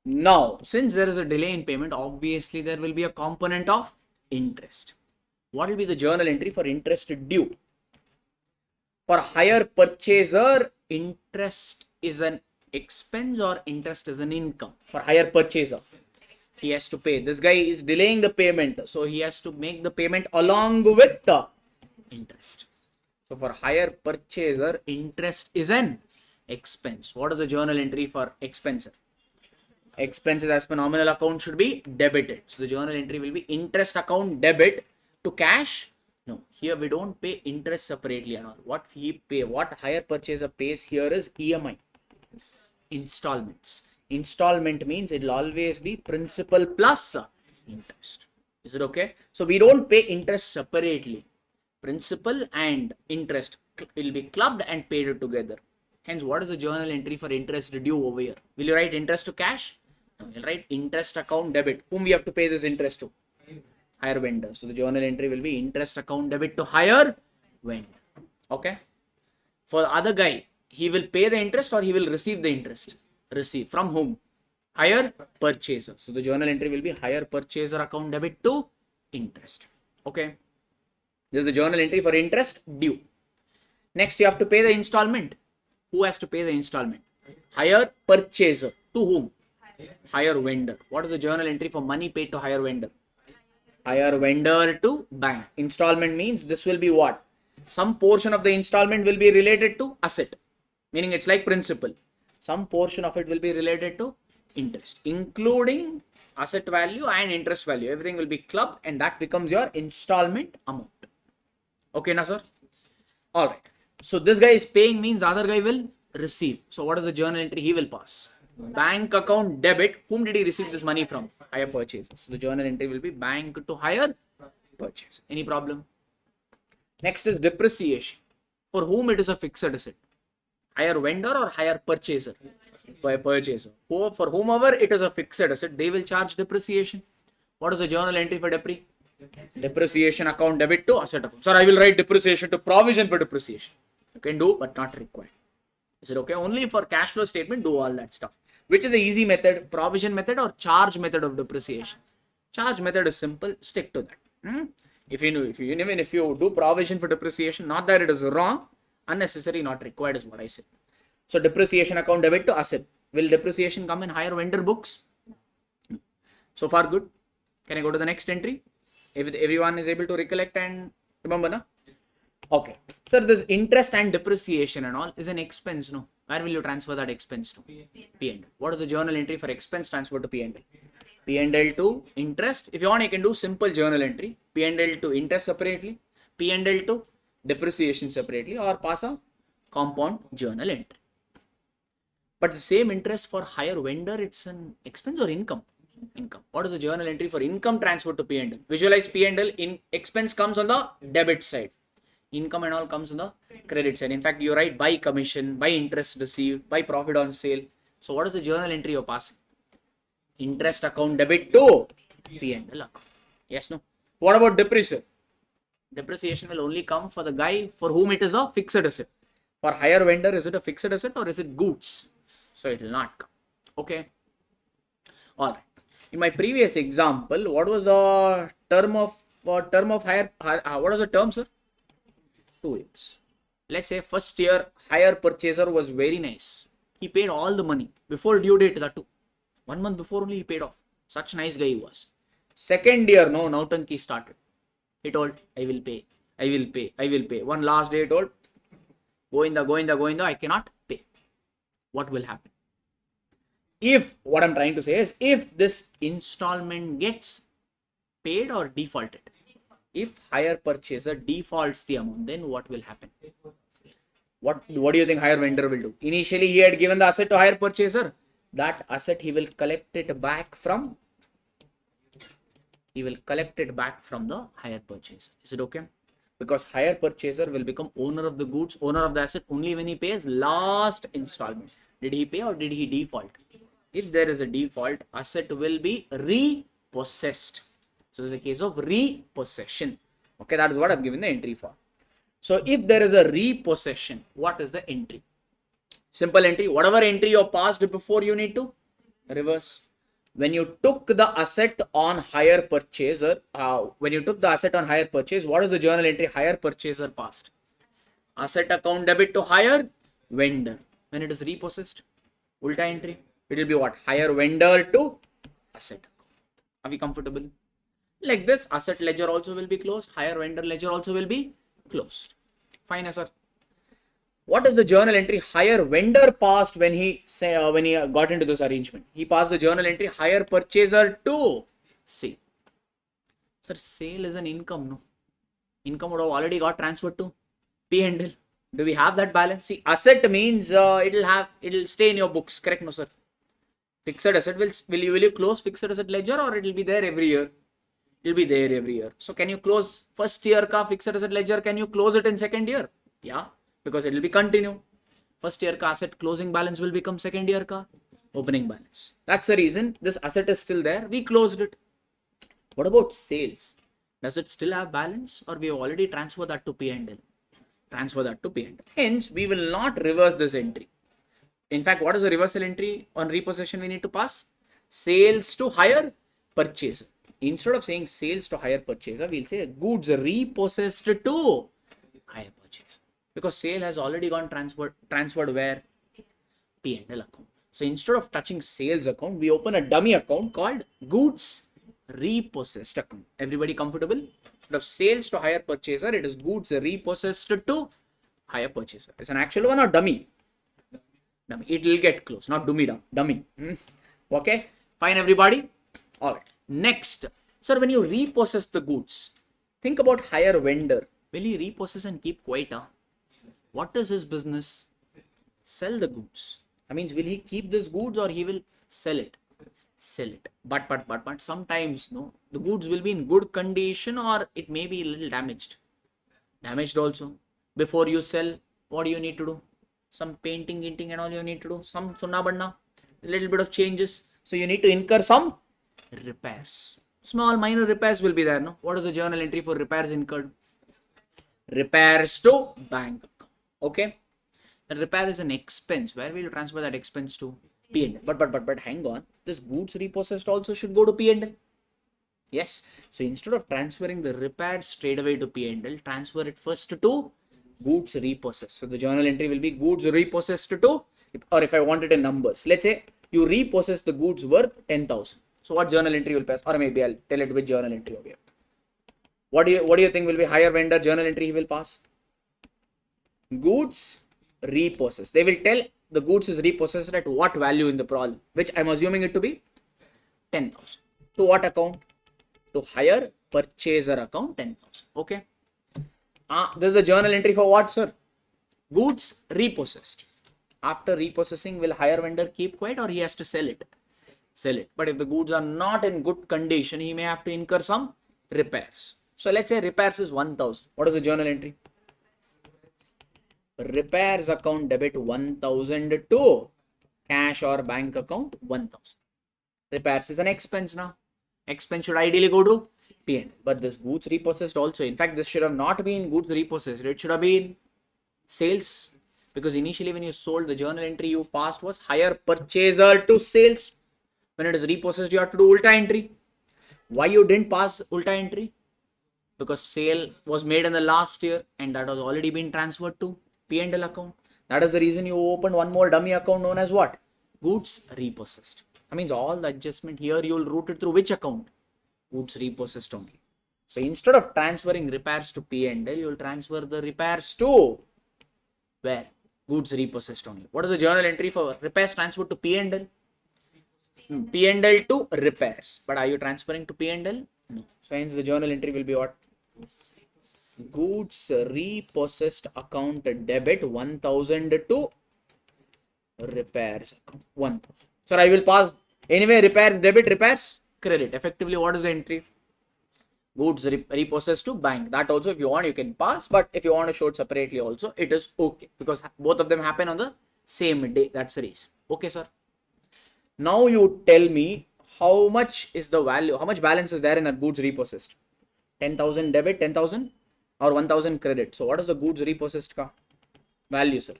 Now, since there is a delay in payment, obviously there will be a component of interest. What will be the journal entry for interest due? For hire purchaser, interest is an expense or interest is an income. For hire purchaser, he has to pay. This guy is delaying the payment, so he has to make the payment along with the interest. So for hire purchaser, interest is an expense. What is the journal entry for expenses? Expenses as per nominal account should be debited. So the journal entry will be interest account debit to cash. No, here we don't pay interest separately and all. What hire purchaser pays here is EMI, installments. Installment means it will always be principal plus interest. Is it okay? So we don't pay interest separately. Principal and interest will be clubbed and paid together. Hence, what is the journal entry for interest due over here? Will you write interest to cash? No, you'll write interest account debit. Whom we have to pay this interest to? Hire vendor. So the journal entry will be interest account debit to hire vendor. Okay. For the other guy, he will pay the interest or he will receive the interest? Receive. From whom? Hire purchaser. So the journal entry will be hire purchaser account debit to interest. Okay. This is the journal entry for interest due. Next, you have to pay the installment. Who has to pay the installment? Hire purchaser. To whom? Hire vendor. What is the journal entry for money paid to hire vendor? Hire vendor to bank. Installment means this will be what? Some portion of the installment will be related to asset. Meaning it's like principal. Some portion of it will be related to interest. Including asset value and interest value. Everything will be clubbed and that becomes your installment amount. Okay, na sir? Alright. So this guy is paying means other guy will receive. So what is the journal entry he will pass? Bank account debit. Whom did he receive this money from? Hire purchase. So the journal entry will be bank to hire purchase. Any problem? Next is depreciation. For whom it is a fixed asset? Hire vendor or hire purchaser? For a purchaser. For whomever it is a fixed asset, they will charge depreciation. What is the journal entry for depre? Depreciation account debit to asset account. Sir, I will write depreciation to provision for depreciation. You can do, but not required. Is it okay? Only for cash flow statement, do all that stuff. Which is the easy method? Provision method or charge method of depreciation? Charge method is simple. Stick to that. If you do provision for depreciation, not that it is wrong, unnecessary, not required is what I say. So depreciation account debit to asset. Will depreciation come in higher vendor books? No. So far good. Can I go to the next entry? If everyone is able to recollect and remember, na? Okay. Sir, this interest and depreciation and all is an expense, no? Where will you transfer that expense to? P&L. What is the journal entry for expense transfer to P&L? P&L to interest. If you want, you can do simple journal entry. P&L to interest separately. P&L to depreciation separately, or pass a compound journal entry. But the same interest for hire vendor, it's an expense or income? Income. What is the journal entry for income transfer to P&L? Visualize P&L. In expense comes on the debit side. Income and all comes on the credit side. In fact, you write by commission, by interest received, by profit on sale. So what is the journal entry you're passing? Interest account debit to P&L account. Yes, no? What about depreciation? Depreciation will only come for the guy for whom it is a fixed asset. For hire vendor, is it a fixed asset or is it goods? So it will not come. Okay. All right. In my previous example, what was the term of hire? What was the term, sir? 2 years. Let's say first year hire purchaser was very nice. He paid all the money before due date. That too. 1 month before only he paid off. Such nice guy he was. Second year, no, Nautanki started. He told, I will pay, I will pay, I will pay. One last day he told, go in the, I cannot pay. What will happen? If, what I'm trying to say is, if this installment gets paid or defaulted, if hire purchaser defaults the amount, then what will happen? What do you think hire vendor will do? Initially, he had given the asset to hire purchaser. That asset he will collect it back from the hire purchaser. Is it okay? Because hire purchaser will become owner of the goods, owner of the asset only when he pays last installment. Did he pay or did he default? If there is a default, asset will be repossessed. So this is a case of repossession. Okay, that is what I've given the entry for. So if there is a repossession, what is the entry? Simple entry. Whatever entry you passed before, you need to reverse. When you took the asset on hire purchaser, what is the journal entry hire purchaser passed? Asset account debit to hire vendor. When it is repossessed, ulta entry. It will be what? Hire vendor to asset account. Are we comfortable? Like this, asset ledger also will be closed. Hire vendor ledger also will be closed. Fine, sir. What is the journal entry hire vendor passed when he got into this arrangement? He passed the journal entry hire purchaser to sale. Sir, sale is an income, no? Income would have already got transferred to P&L. Do we have that balance? See, asset means it'll stay in your books, correct? No, sir. Fixed asset will you close fixed asset ledger or it will be there every year? It will be there every year. So can you close first year ka fixed asset ledger? Can you close it in second year? Yeah. Because it will be continued. First year ka asset closing balance will become second year ka opening balance. That's the reason this asset is still there. We closed it. What about sales? Does it still have balance or we have already transferred that to P&L? Transfer that to P&L. Hence, we will not reverse this entry. In fact, what is the reversal entry on repossession we need to pass? Sales to hire purchaser. Instead of saying sales to hire purchaser, we'll say goods repossessed to hire purchaser. Because sale has already gone transferred where? P&L account. So instead of touching sales account, we open a dummy account called goods repossessed account. Everybody comfortable? Instead of sales to hire purchaser, it is goods repossessed to hire purchaser. It's an actual one or dummy? Dummy. It will get close, not dummy. Okay, fine, everybody. All right. Next, sir, when you repossess the goods, think about hire vendor. Will he repossess and keep quiet? What is his business? Sell the goods. That means, will he keep this goods or he will sell it? Sell it. But sometimes, no, the goods will be in good condition or it may be a little damaged. Damaged also. Before you sell, what do you need to do? Some painting and all you need to do. Some sunna banna. A little bit of changes. So you need to incur some repairs. Small minor repairs will be there, no? What is the journal entry for repairs incurred? Repairs to bank account. Okay. The repair is an expense. Where will you transfer that expense to? P&L. But hang on. This goods repossessed also should go to P&L. Yes. So instead of transferring the repair straight away to P&L, transfer it first to goods repossessed. So the journal entry will be goods repossessed to, or if I want it in numbers, let's say you repossess the goods worth 10,000. So what journal entry will pass? Or maybe I'll tell it which journal entry over here. What do you think will be higher vendor journal entry he will pass? Goods repossessed. They will tell the goods is repossessed at what value in the problem, which I'm assuming it to be 10,000. To what account? To hire purchaser account 10,000. Okay. This is the journal entry for what, sir? Goods repossessed. After repossessing, will hire vendor keep quiet or he has to sell it? Sell it. But if the goods are not in good condition, he may have to incur some repairs. So let's say repairs is 1,000. What is the journal entry? Repairs account debit 1,000 to cash or bank account 1,000. Repairs is an expense now. Expense should ideally go to P&L. But this goods repossessed also, in fact, this should have not been goods repossessed. It should have been sales, because initially when you sold, the journal entry you passed was hire purchaser to sales. When it is repossessed, you have to do ulta entry. Why you didn't pass ulta entry? Because sale was made in the last year and that has already been transferred to P&L account. That is the reason you opened one more dummy account known as what? Goods repossessed. That means all the adjustment here you will route it through which account? Goods repossessed only. So instead of transferring repairs to P&L, you will transfer the repairs to where? Goods repossessed only. What is the journal entry for repairs transferred to P&L? P&L to repairs. But are you transferring to P&L? No. So hence the journal entry will be what? Goods repossessed account debit 1000 to repairs account 1000. So I will pass anyway repairs debit, repairs credit. Effectively, what is the entry? Goods repossessed to bank. That also, if you want, you can pass. But if you want to show it separately also, it is okay. Because both of them happen on the same day. That's the reason. Okay, sir. Now you tell me how much is the value, how much balance is there in that goods repossessed? 10,000 debit, 10,000 or 1,000 credit. So what is the goods repossessed ka value, sir?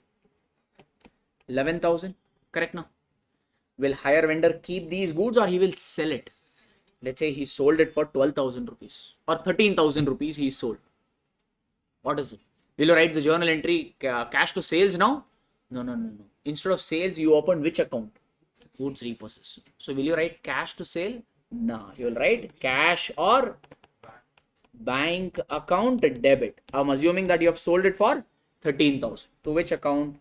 11,000. Correct now? Will hire vendor keep these goods or he will sell it? Let's say he sold it for 12,000 rupees or 13,000 rupees he sold. What is it? Will you write the journal entry cash to sales now? No. Instead of sales, you open which account? Goods repossessed. So will you write cash to sale? No. You will write cash or bank account debit. I'm assuming that you have sold it for 13,000. To which account?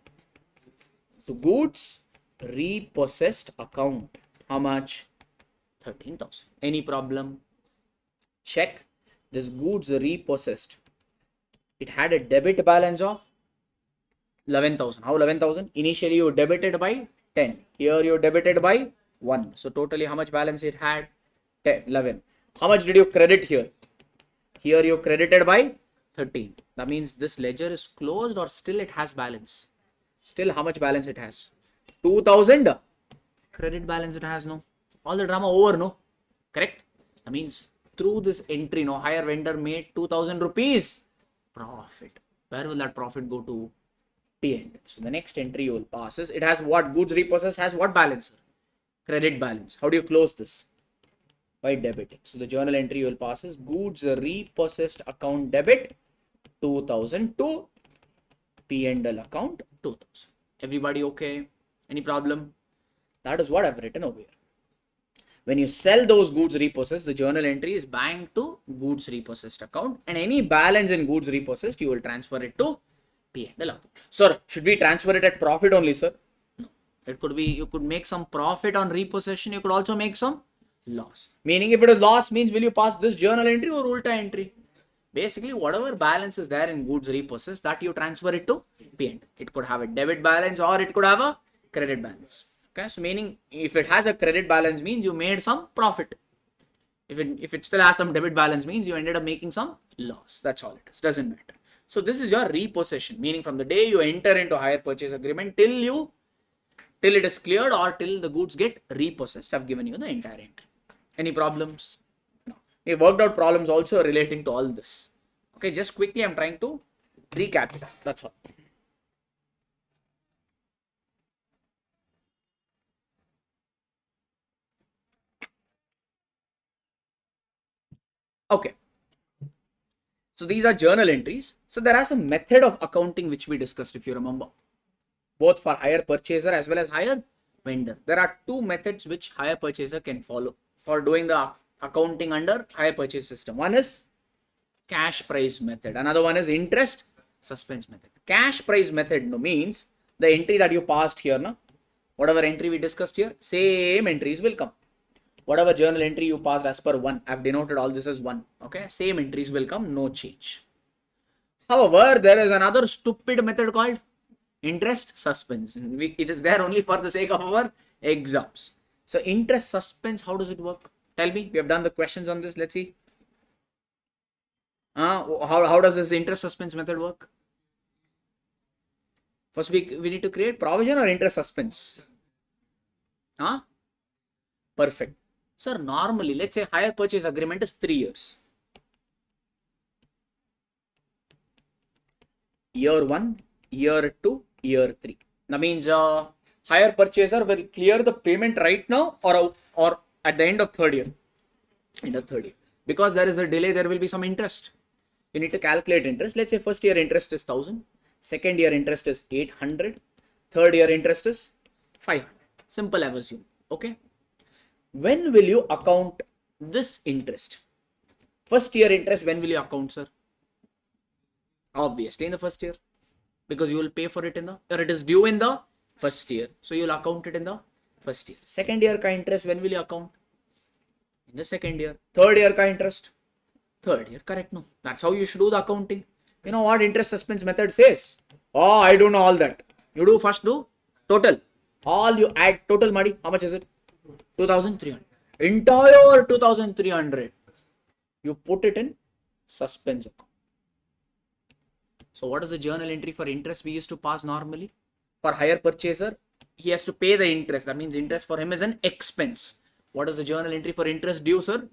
To goods repossessed account. How much? 13,000. Any problem? Check. This goods repossessed. It had a debit balance of 11,000. How 11,000? Initially you debited by 10. Here you debited by 1. So totally how much balance it had? 10, 11. How much did you credit here? Here you credited by 13. That means this ledger is closed or still it has balance? Still how much balance it has? 2,000 credit balance it has, no? All the drama over, no? Correct? That means through this entry, no, hire vendor made 2,000 rupees profit. Where will that profit go to? P&L. So the next entry you will pass is, it has what? Goods repossessed has what balance? Credit balance. How do you close this? By debiting. So the journal entry you will pass is goods repossessed account debit 2,000 to P&L account 2,000. Everybody okay? Any problem? That is what I've written over here. When you sell those goods repossessed, the journal entry is bank to goods repossessed account, and any balance in goods repossessed, you will transfer it to P&L account. Sir, should we transfer it at profit only, sir? No. It could be, you could make some profit on repossession. You could also make some loss. Meaning if it is loss, means will you pass this journal entry or ulta entry? Basically, whatever balance is there in goods repossessed, that you transfer it to P&L. It could have a debit balance or it could have a credit balance. Okay, so meaning if it has a credit balance means you made some profit. If it still has some debit balance means you ended up making some loss. That's all it is. Doesn't matter. So this is your repossession, meaning from the day you enter into hire purchase agreement till it is cleared or till the goods get repossessed. I've given you the entire entry. Any problems? No. We worked out problems also relating to all this. Okay, just quickly I'm trying to recap it. That's all. Okay. So these are journal entries. So there are some method of accounting which we discussed, if you remember, both for hire purchaser as well as hire vendor. There are two methods which hire purchaser can follow for doing the accounting under hire purchase system. One is cash price method. Another one is interest suspense method. Cash price method means the entry that you passed here, no? Whatever entry we discussed here, same entries will come. Whatever journal entry you passed as per 1, I've denoted all this as 1. Okay, same entries will come, no change. However, there is another stupid method called interest suspense. It is there only for the sake of our exams. So interest suspense, how does it work? Tell me. We have done the questions on this. Let's see. How does this interest suspense method work? First, we need to create provision or interest suspense. Perfect. Sir, normally, let's say hire purchase agreement is 3 years. year 1, year 2, year 3. That means hire purchaser will clear the payment right now or at the end of third year. In the third year. Because there is a delay, there will be some interest. You need to calculate interest. Let's say first year interest is 1000, second year interest is 800, third year interest is 500. Simple, I assume. Okay. When will you account this interest? First year interest, when will you account, sir? Obviously in the first year, because you will pay for it in the, or it is due in the first year. So you will account it in the first year. Second year ka interest, when will you account? In the second year. Third year ka interest? Third year, correct? No. That's how you should do the accounting. You know what interest suspense method says? Oh, I don't know all that. You do first do total. All you add total money. How much is it? 2300. Entire 2300. You put it in suspense account. So what is the journal entry for interest we used to pass normally? For hire purchaser, he has to pay the interest. That means interest for him is an expense. What is the journal entry for interest due, sir?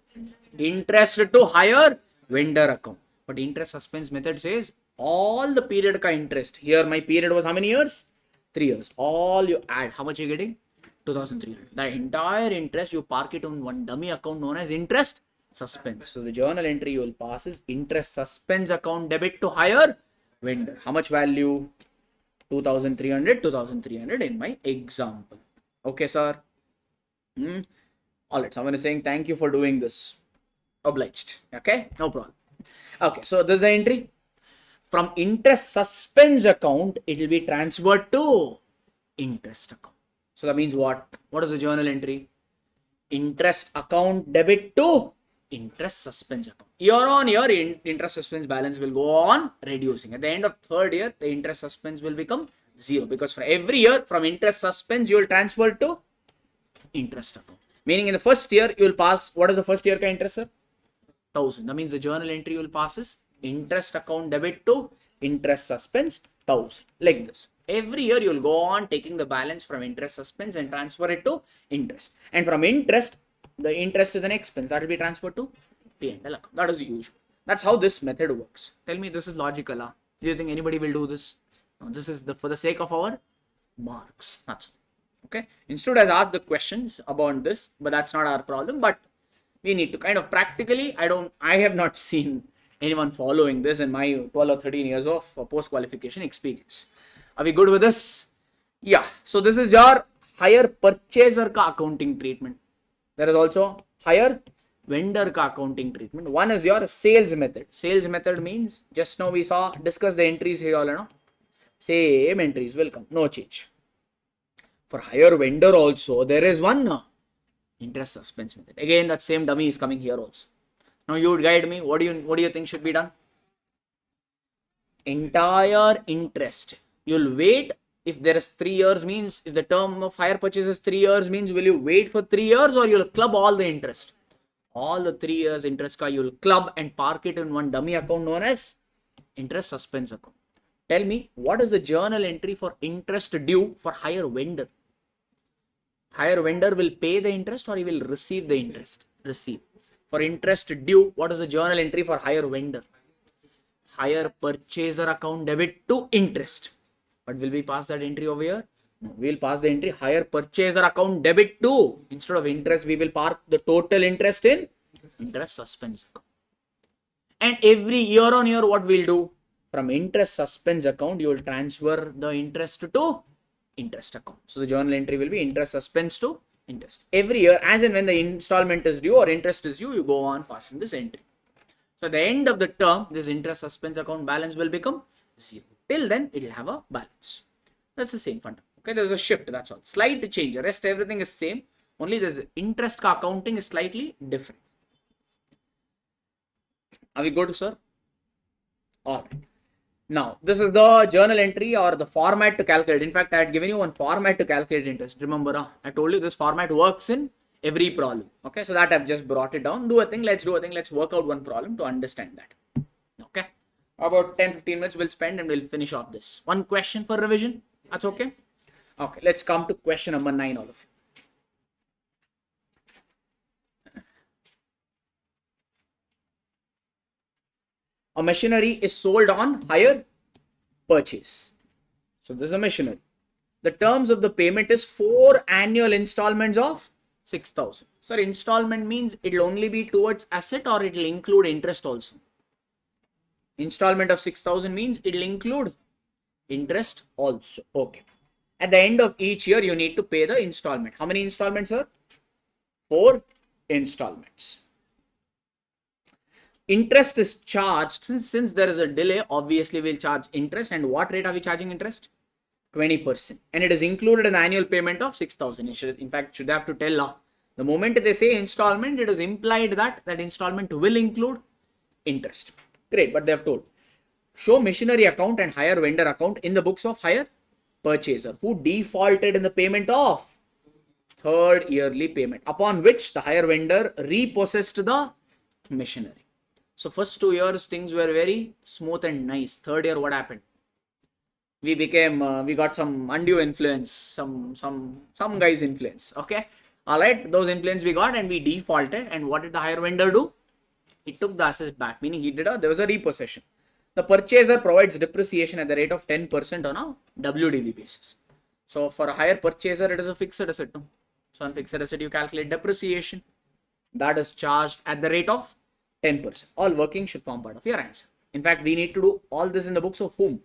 Interest to hire vendor account. But interest suspense method says all the period ka interest. Here my period was how many years? 3 years. All you add. How much are you getting? 2300. The entire interest you park it on one dummy account known as interest suspense. So the journal entry you will pass is interest suspense account debit to hire vendor. How much value? 2300 in my example. Okay, sir. Alright, someone is saying thank you for doing this. Obliged. Okay, no problem. Okay, so this is the entry. From interest suspense account, it will be transferred to interest account. So that means what? What is the journal entry? Interest account debit to interest suspense account. Year on year, interest suspense balance will go on reducing. At the end of third year, the interest suspense will become 0 because for every year from interest suspense, you will transfer to interest account. Meaning in the first year, you will pass, what is the first year ka interest, sir? 1000. That means the journal entry you will pass is interest account debit to interest suspense 1000. Like this. Every year you will go on taking the balance from interest suspense and transfer it to interest. And from interest, the interest is an expense that will be transferred to P&L account. That is usual. That's how this method works. Tell me this is logical. Huh? Do you think anybody will do this? No, this is for the sake of our marks. That's all. Okay. Institute has asked the questions about this, but that's not our problem. But we need to kind of practically, I have not seen anyone following this in my 12 or 13 years of post-qualification experience. Are we good with this? Yeah. So this is your hire purchaser ka accounting treatment. There is also hire vendor ka accounting treatment. One is your sales method. Sales method means just now we discuss the entries here all, you know. Same entries will come, no change. For hire vendor also, there is one interest suspense method. Again, that same dummy is coming here also. Now you would guide me. What do you think should be done? Entire interest. You'll wait. If there is 3 years means, if the term of hire purchase is 3 years means, will you wait for 3 years or you'll club all the interest? All the 3 years interest ka you'll club and park it in one dummy account known as interest suspense account. Tell me, what is the journal entry for interest due for hire vendor? Hire vendor will pay the interest or he will receive the interest? Receive. For interest due, what is the journal entry for hire vendor? Hire purchaser account debit to interest. But will we pass that entry over here? No, we will pass the entry hire purchaser account debit to. Instead of interest, we will park the total interest in interest suspense account. And every year on year, what we'll do? From interest suspense account, you will transfer the interest to interest account. So the journal entry will be interest suspense to interest. Every year, as and when the installment is due or interest is due, you go on passing this entry. So at the end of the term, this interest suspense account balance will become 0. Till then, it will have a balance. That's the same fund. Okay, there's a shift, that's all. Slight change. The rest, everything is same. Only this interest ka accounting is slightly different. Are we good, sir? All right. Now, this is the journal entry or the format to calculate. In fact, I had given you one format to calculate interest. Remember, I told you this format works in every problem. Okay, so that I've just brought it down. Let's work out one problem to understand that. Okay, about 10-15 minutes we'll spend and we'll finish off this. One question for revision. That's okay. Okay, let's come to question number 9, all of you. A machinery is sold on hire purchase. So this is a machinery. The terms of the payment is 4 annual installments of 6,000. Sir, installment means it will only be towards asset or it will include interest also. Installment of 6,000 means it will include interest also. Okay. At the end of each year, you need to pay the installment. How many installments, sir? 4 installments. Interest is charged. Since there is a delay, obviously we'll charge interest. And what rate are we charging interest? 20%. And it is included in the annual payment of 6,000. In fact, should have to tell the moment they say installment, it is implied that that installment will include interest. Great, but they have told. Show machinery account and hire vendor account in the books of hire purchaser who defaulted in the payment of third yearly payment, upon which the hire vendor repossessed the machinery. So first 2 years things were very smooth and nice. Third year, what happened? We got some undue influence, some guy's influence. Okay, all right, those influence we got and we defaulted. And what did the hire vendor do? He took the assets back, meaning there was a repossession. The purchaser provides depreciation at the rate of 10% on a WDV basis. So for a hire purchaser, it is a fixed asset. No? So on fixed asset, you calculate depreciation. That is charged at the rate of 10%. All working should form part of your answer. In fact, we need to do all this in the books of whom?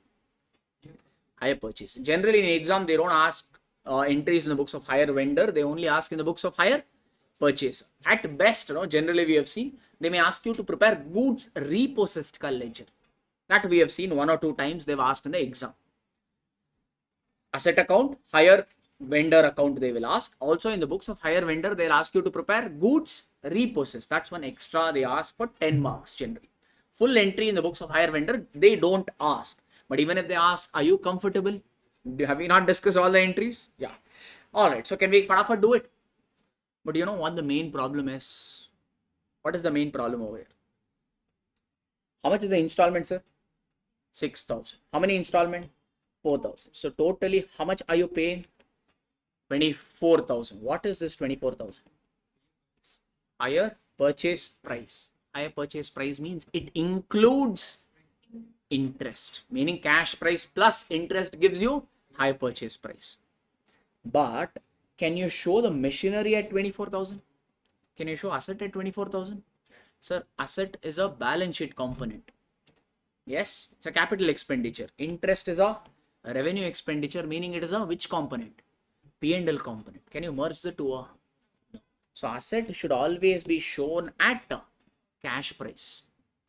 Hire purchase. Generally in exam, they don't ask entries in the books of hire vendor. They only ask in the books of hire purchase. At best, generally we have seen, they may ask you to prepare goods repossessed ledger. That we have seen 1 or 2 times they've asked in the exam. Asset account, hire vendor account they will ask. Also in the books of hire vendor, they'll ask you to prepare goods repossessed. That's one extra they ask for 10 marks generally. Full entry in the books of hire vendor, they don't ask. But even if they ask, are you comfortable? Have we not discussed all the entries? Yeah. All right. So can we do it? But you know what the main problem is? What is the main problem over here? How much is the installment, sir? 6,000. How many installment? 4,000. So totally, how much are you paying? 24,000. What is this 24,000? Higher purchase price. Higher purchase price means it includes interest, meaning cash price plus interest gives you high purchase price. But can you show the machinery at 24,000? Can you show asset at 24,000? Sir, asset is a balance sheet component. Yes, it's a capital expenditure. Interest is a revenue expenditure, meaning it is a which component? P&L component. Can you merge the two? No. So asset should always be shown at cash price.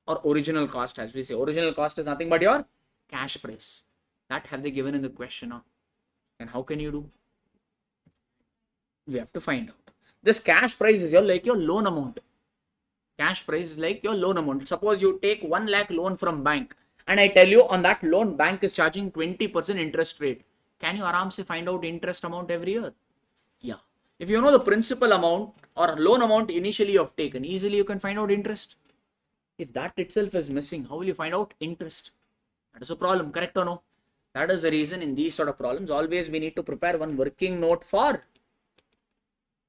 Or original cost, as we say. Original cost is nothing but your cash price. That have they given in the question. And how can you do? We have to find out. This cash price is like your loan amount. Cash price is like your loan amount. Suppose you take 1 lakh loan from bank. And I tell you on that loan, bank is charging 20% interest rate. Can you aram se find out interest amount every year? Yeah. If you know the principal amount or loan amount initially you have taken, easily you can find out interest. If that itself is missing, how will you find out interest? That is a problem, correct or no? That is the reason in these sort of problems, always we need to prepare one working note for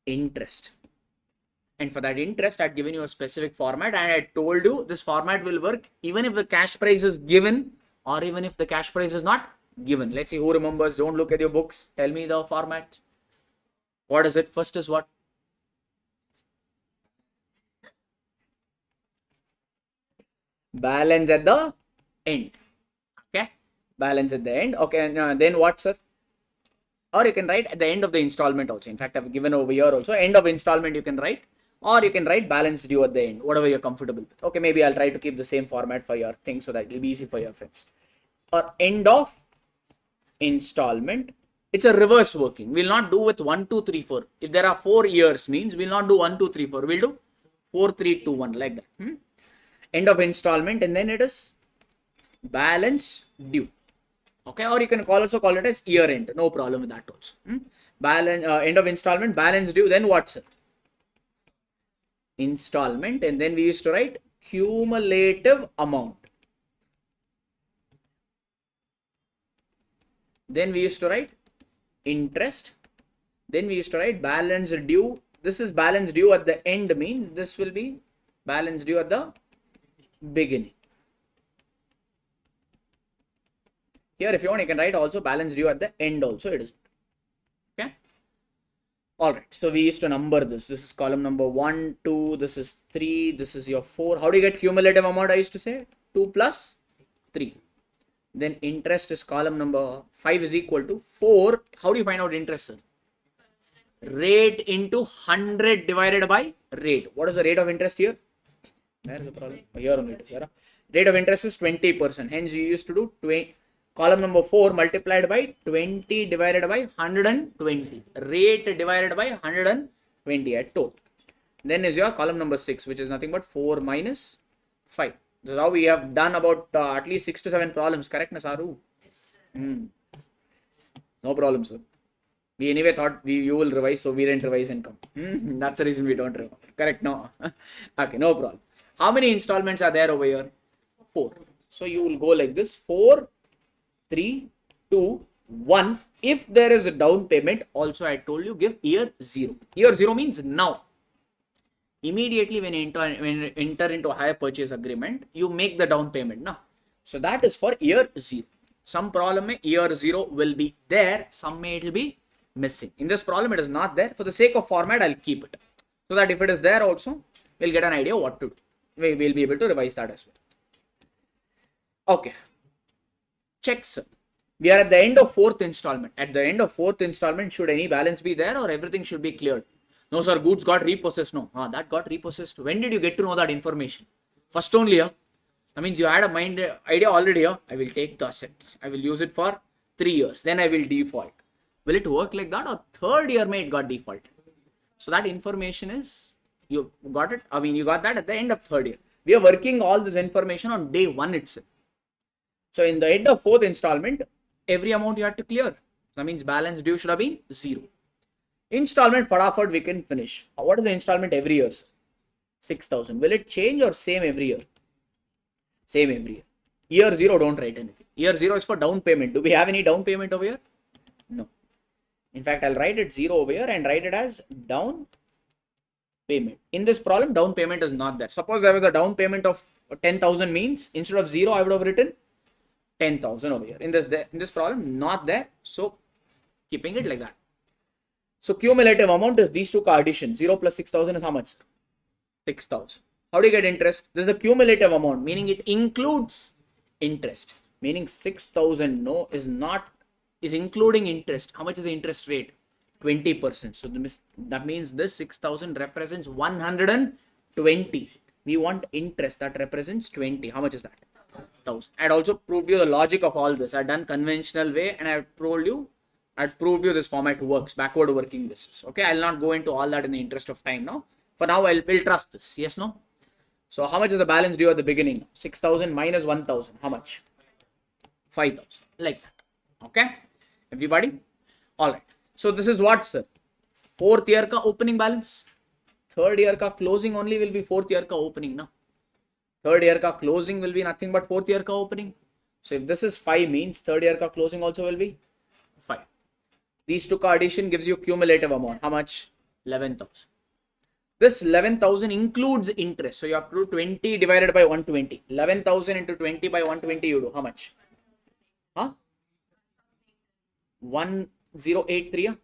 interest. And for that interest, I had given you a specific format and I told you this format will work even if the cash price is given or even if the cash price is not given. Let's see who remembers. Don't look at your books. Tell me the format. What is it? First is what? Balance at the end. Okay. Balance at the end. Okay. Then what, sir? Or you can write at the end of the installment also. In fact, I've given over here also. End of installment you can write. Or you can write balance due at the end. Whatever you're comfortable with. Okay. Maybe I'll try to keep the same format for your thing so that it'll be easy for your friends. Or end of installment. It's a reverse working. We'll not do with 1, 2, 3, 4. If there are 4 years means we'll not do 1, 2, 3, 4. We'll do 4, 3, 2, 1 like that. End of installment and then it is balance due. Okay, or you can also call it as year end. No problem with that also. Balance end of installment, balance due. Then what's it? Installment, and then we used to write cumulative amount. Then we used to write interest. Then we used to write balance due. This is balance due at the end means this will be balance due at the beginning. Here, if you want, you can write also balance due at the end also. It is okay. All right. So we used to number this. This is column number 1, 2. This is 3. This is your 4. How do you get cumulative amount? I used to say 2 plus 3. Then interest is column number 5 is equal to 4. How do you find out interest, sir? Rate into 100 divided by rate. What is the rate of interest here? Where is the problem? Here only it is. Rate of interest is 20%. Hence, you used to do 20. Column number 4 multiplied by 20 divided by 120. Rate divided by 120 at total. Then is your column number 6, which is nothing but 4 minus 5. This is how we have done about at least 6 to 7 problems. Correct, Nasaru? Yes, sir. No problem, sir. We anyway thought you will revise, so we didn't revise and come. That's the reason we don't revise. Correct, no? Okay, no problem. How many installments are there over here? 4. So you will go like this: 4, 3, 2, 1. If there is a down payment, also I told you give year 0. Year 0 means now. Immediately when you enter into a hire purchase agreement, you make the down payment. No? So that is for year 0. Some problem may year 0 will be there, some may it will be missing. In this problem, it is not there. For the sake of format, I'll keep it. So that if it is there also, we'll get an idea what to do. We will be able to revise that as well. Okay. Check, sir. We are at the end of 4th installment. At the end of 4th installment, should any balance be there or everything should be cleared? No, sir, goods got repossessed. No, that got repossessed. When did you get to know that information? First only, that means you had a idea already. I will take the asset. I will use it for 3 years. Then I will default. Will it work like that, or 3rd year may it got default? So that information is, you got it. I mean, you got that at the end of 3rd year. We are working all this information on day 1 itself. So in the end of 4th installment, every amount you had to clear. That means balance due should have been 0. Installment fadafad we can finish. What is the installment every year? 6,000. Will it change or same every year? Same every year. Year 0 don't write anything. Year 0 is for down payment. Do we have any down payment over here? No. In fact, I'll write it 0 over here and write it as down payment. In this problem, down payment is not there. Suppose there was a down payment of 10,000 means instead of 0, I would have written 10,000 over here. In this problem, not there. So keeping it like that. So cumulative amount is these two addition. 0 plus 6,000 is how much? 6,000. How do you get interest? This is a cumulative amount, meaning it includes interest. Meaning 6,000 no is not, is including interest. How much is the interest rate? 20%. So that means this 6,000 represents 120. We want interest that represents 20. How much is that? 1,000. I'd also proved you the logic of all this. I've done conventional way and I've told you, I'd proved you this format works, backward working this is. Okay, I'll not go into all that in the interest of time now. For now, we'll trust this. Yes, no? So how much is the balance due at the beginning? 6,000 minus 1,000. How much? 5,000. Like that. Okay? Everybody? Alright. So this is what, sir? 4th year ka opening balance. 3rd year ka closing only will be 4th year ka opening. No? 3rd year ka closing will be nothing but 4th year ka opening. So if this is 5 means 3rd year ka closing also will be 5. These two ka addition gives you cumulative amount. How much? 11,000. This 11,000 includes interest. So you have to do 20 divided by 120. 11,000 into 20 by 120 you do. How much? 1083.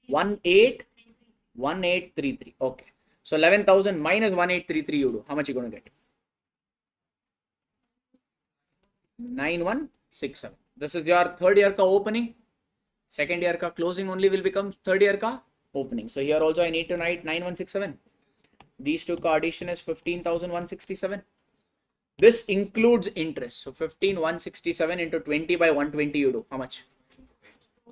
1833. Okay. So 11,000 minus 1833 you do. How much you going to get? 9167. This is your 3rd year ka opening. 2nd year ka closing only will become 3rd year ka opening. So here also I need to write 9167. These two ka addition is 15,167. This includes interest. So 15,167 into 20 by 120 you do. How much?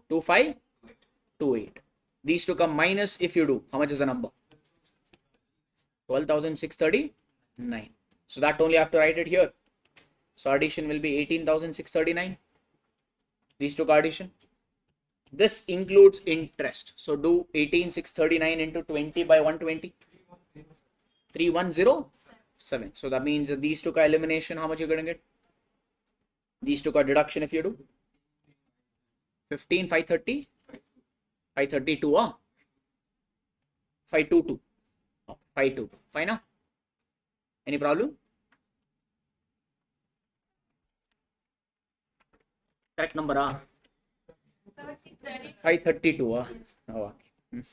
2528. These two come minus if you do. How much is the number? 12,639. So that only have to write it here. So addition will be 18,639. These two addition. This includes interest. So do 18,639 into 20 by 120. 3107. So that means these two elimination. How much you're going to get? These two deduction if you do. 15,530. 532. 522. 522. Fine now? Any problem? Correct number, 532. Oh, okay.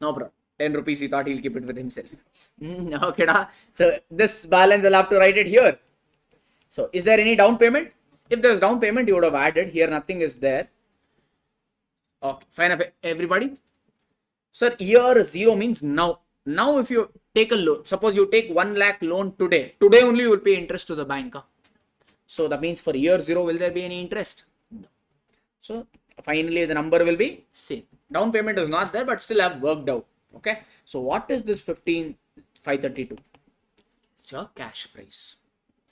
No problem. 10 rupees, he thought he'll keep it with himself. Okay, da. So this balance, I'll have to write it here. So is there any down payment? If there's down payment, you would have added. Here, nothing is there. Okay, fine, everybody. Sir, year 0 means now. Now, if you take a loan, suppose you take 1 lakh loan today. Today only you will pay interest to the bank. So that means for year 0, will there be any interest? No. So finally, the number will be same. Down payment is not there, but still have worked out. Okay. So what is this 15,532? It's a cash price.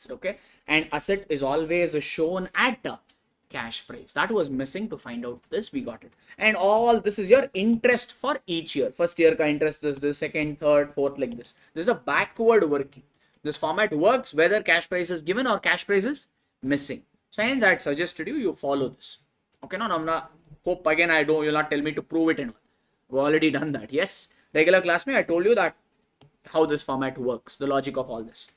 Okay. And asset is always shown at a cash price. That was missing. To find out this, we got it. And all this is your interest for each year. First year ka interest is this, second, third, fourth, like this. This is a backward working. This format works whether cash price is given or cash price is missing. So hence I had suggested you follow this. Okay, no, I'm not, hope again you'll not tell me to prove it and all. We've already done that. Yes, regular classmate, I told you that how this format works, the logic of all this.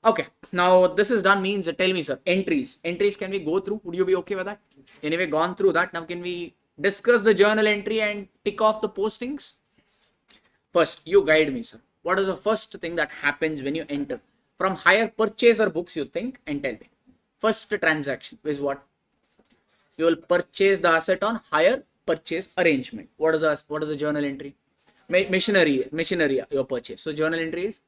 Okay, now this is done means, tell me sir, entries can we go through? Would you be okay with that? Anyway, gone through that. Now can we discuss the journal entry and tick off the postings? First, you guide me sir. What is the first thing that happens when you enter? From hire purchaser books you think and tell me. First transaction is what? You will purchase the asset on hire purchase arrangement. What is the journal entry? Machinery your purchase. So journal entry is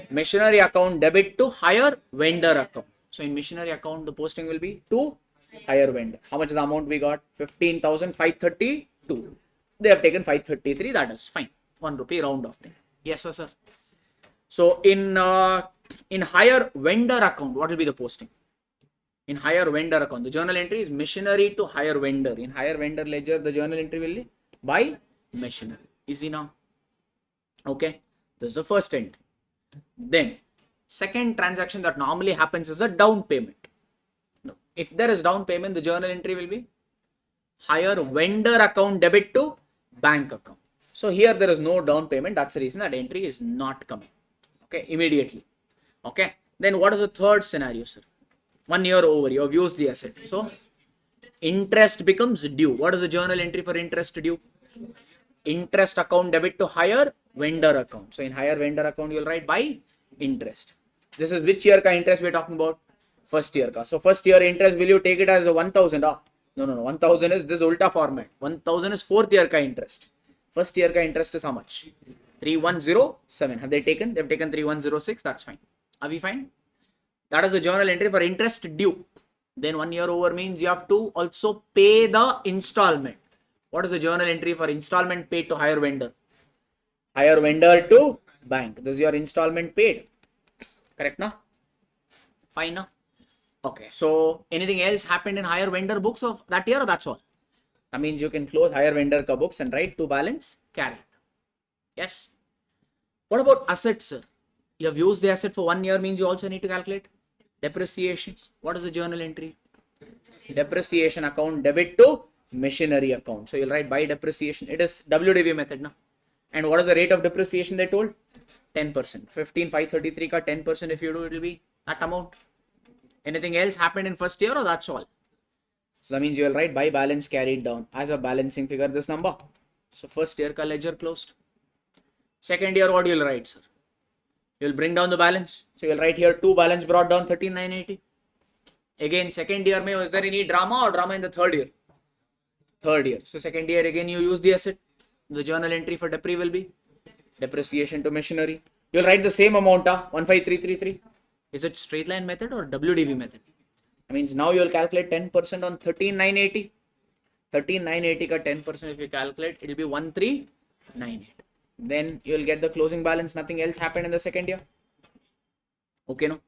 machinery account debit to hire vendor account. So in machinery account the posting will be to hire vendor. How much is the amount we got? 15,532. They have taken 533. That is fine. 1 rupee round off thing. Yes sir. So in hire vendor account, what will be the posting? In hire vendor account, the journal entry is machinery to hire vendor. In hire vendor ledger, the journal entry will be by machinery. Easy now. Okay, this is the first entry. Then, second transaction that normally happens is a down payment. No. If there is down payment, the journal entry will be hire vendor account debit to bank account. So here there is no down payment. That's the reason that entry is not coming. Okay, immediately. Okay, then what is the third scenario, sir? 1 year over, you have used the asset. So interest becomes due. What is the journal entry for interest due? Interest account debit to hire vendor account. So in hire vendor account, you will write by interest. This is which year ka interest we are talking about? First year ka. So first year interest, will you take it as a 1,000? No. 1,000 is this ulta format. 1,000 is fourth year ka interest. First year ka interest is how much? 3107. Have they taken? They've taken 3106. That's fine. Are we fine? That is the journal entry for interest due. Then 1 year over means you have to also pay the installment. What is the journal entry for installment paid to hire vendor? Hire vendor to bank. This is your installment paid. Correct now? Fine now? Okay. So anything else happened in hire vendor books of that year or that's all? That means you can close hire vendor ka books and write to balance carried. Yes. What about assets, sir? You have used the asset for 1 year means you also need to calculate depreciation. What is the journal entry? Depreciation account debit to machinery account. So you'll write by depreciation. It is WDV method now. And what is the rate of depreciation they told? 10%. 15,533 ka 10% if you do, it will be that amount. Anything else happened in first year or that's all? So that means you will write by balance carried down as a balancing figure this number. So first year ka ledger closed. Second year what you will write, sir? You will bring down the balance. So you will write here 2 balance brought down 13,980. Again second year mein was there any drama or drama in the third year? Third year. So second year again you use the asset. The journal entry for depre will be depreciation to machinery. You will write the same amount, 15333. Is it straight line method or WDV method? That means now you will calculate 10% on 13,980. 13,980 ka 10% if you calculate, it will be 1,398. Then you will get the closing balance. Nothing else happened in the second year. Okay, no?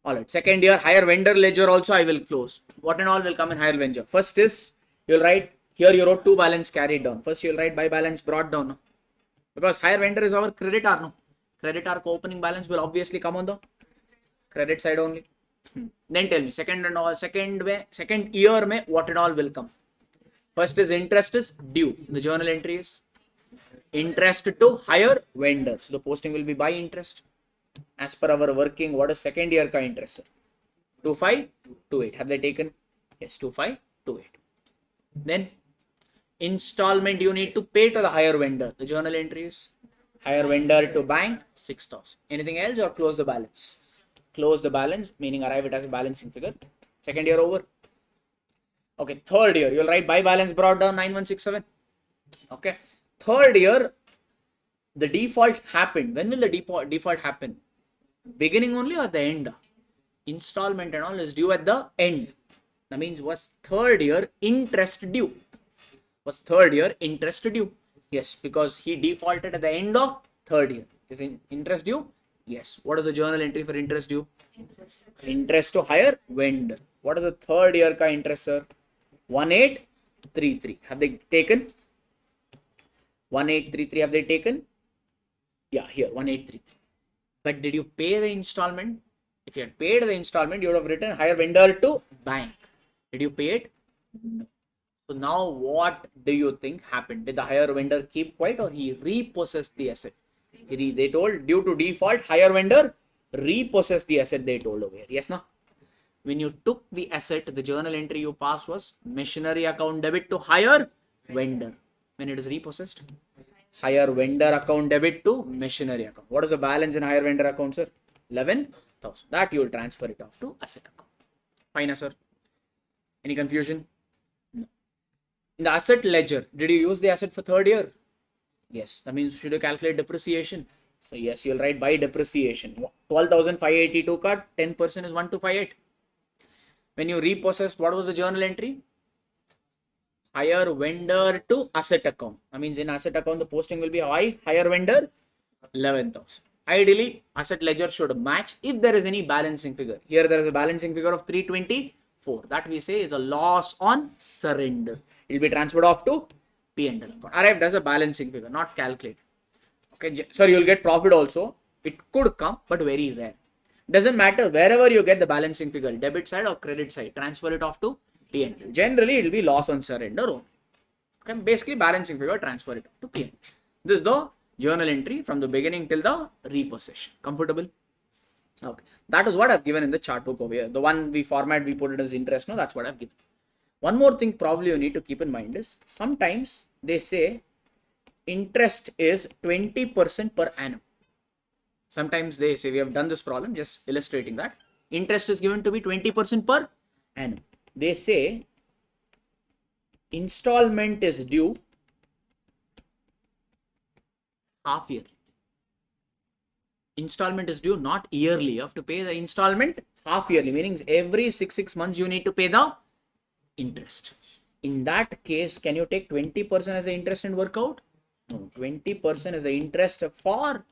Alright. Second year, hire vendor ledger also I will close. What and all will come in hire vendor? First is, you will write, here you wrote 2 balance carried down. First you will write by balance brought down. No? Because hire vendor is our creditor. No? Creditor opening balance will obviously come on the credit side only. Then tell me, second year mein, what and all will come? First is interest is due. The journal entry is interest to hire vendors. So the posting will be by interest. As per our working, what is second year ka interest, sir? 2528. Have they taken? Yes, 2528. to it. Then installment you need to pay to the hire vendor. The journal entry is hire vendor to bank 6,000. Anything else or close the balance? Close the balance, meaning arrive it as a balancing figure. Second year over. Okay, third year you'll write by balance brought down 9167. Okay, third year the default happened. When will the default happen? Beginning only or the end? Installment and all is due at the end. That means was third year interest due? Was third year interest due? Yes, because he defaulted at the end of third year. Is interest due? Yes. What is the journal entry for interest due? Interest to hire vendor. What is the third year ka interest, sir? 1833. Have they taken? 1833 have they taken? Yeah, here 1833. But did you pay the installment? If you had paid the installment, you would have written hire vendor to bank. Did you pay it? No. So now what do you think happened? Did the hire vendor keep quiet or he repossessed the asset? They told due to default, hire vendor repossessed the asset, they told over here. Yes, no? When you took the asset, the journal entry you passed was machinery account debit to hire vendor. When it is repossessed, hire vendor account debit to machinery account. What is the balance in hire vendor account, sir? 11,000. That you will transfer it off to asset account. Fine, sir. Any confusion? No. In the asset ledger, did you use the asset for third year? Yes. That means should you calculate depreciation? So yes, you'll write by depreciation. 12,582 cut, 10% is 1258. When you repossessed, what was the journal entry? Hire vendor to asset account. That means in asset account, the posting will be hire vendor 11,000. Ideally, asset ledger should match if there is any balancing figure. Here there is a balancing figure of 324. That we say is a loss on surrender. It will be transferred off to P&L account. Arrived as a balancing figure, not calculated. Okay, sir, you will get profit also. It could come, but very rare. Doesn't matter wherever you get the balancing figure, debit side or credit side, transfer it off to P&L. Generally, it will be loss on surrender only. Okay, basically balancing figure, transfer it off to P&L. This is the journal entry from the beginning till the repossession. Comfortable? Okay, that is what I've given in the chart book over here. The one we format, we put it as interest. No, that's what I've given. One more thing probably you need to keep in mind is sometimes they say interest is 20% per annum. Sometimes they say, we have done this problem, just illustrating that. Interest is given to be 20% per annum. They say installment is due half yearly. Installment is due not yearly. You have to pay the installment half yearly, meaning every 6 months you need to pay the interest. In that case, can you take 20% as the interest and work out? No, 20% is the interest for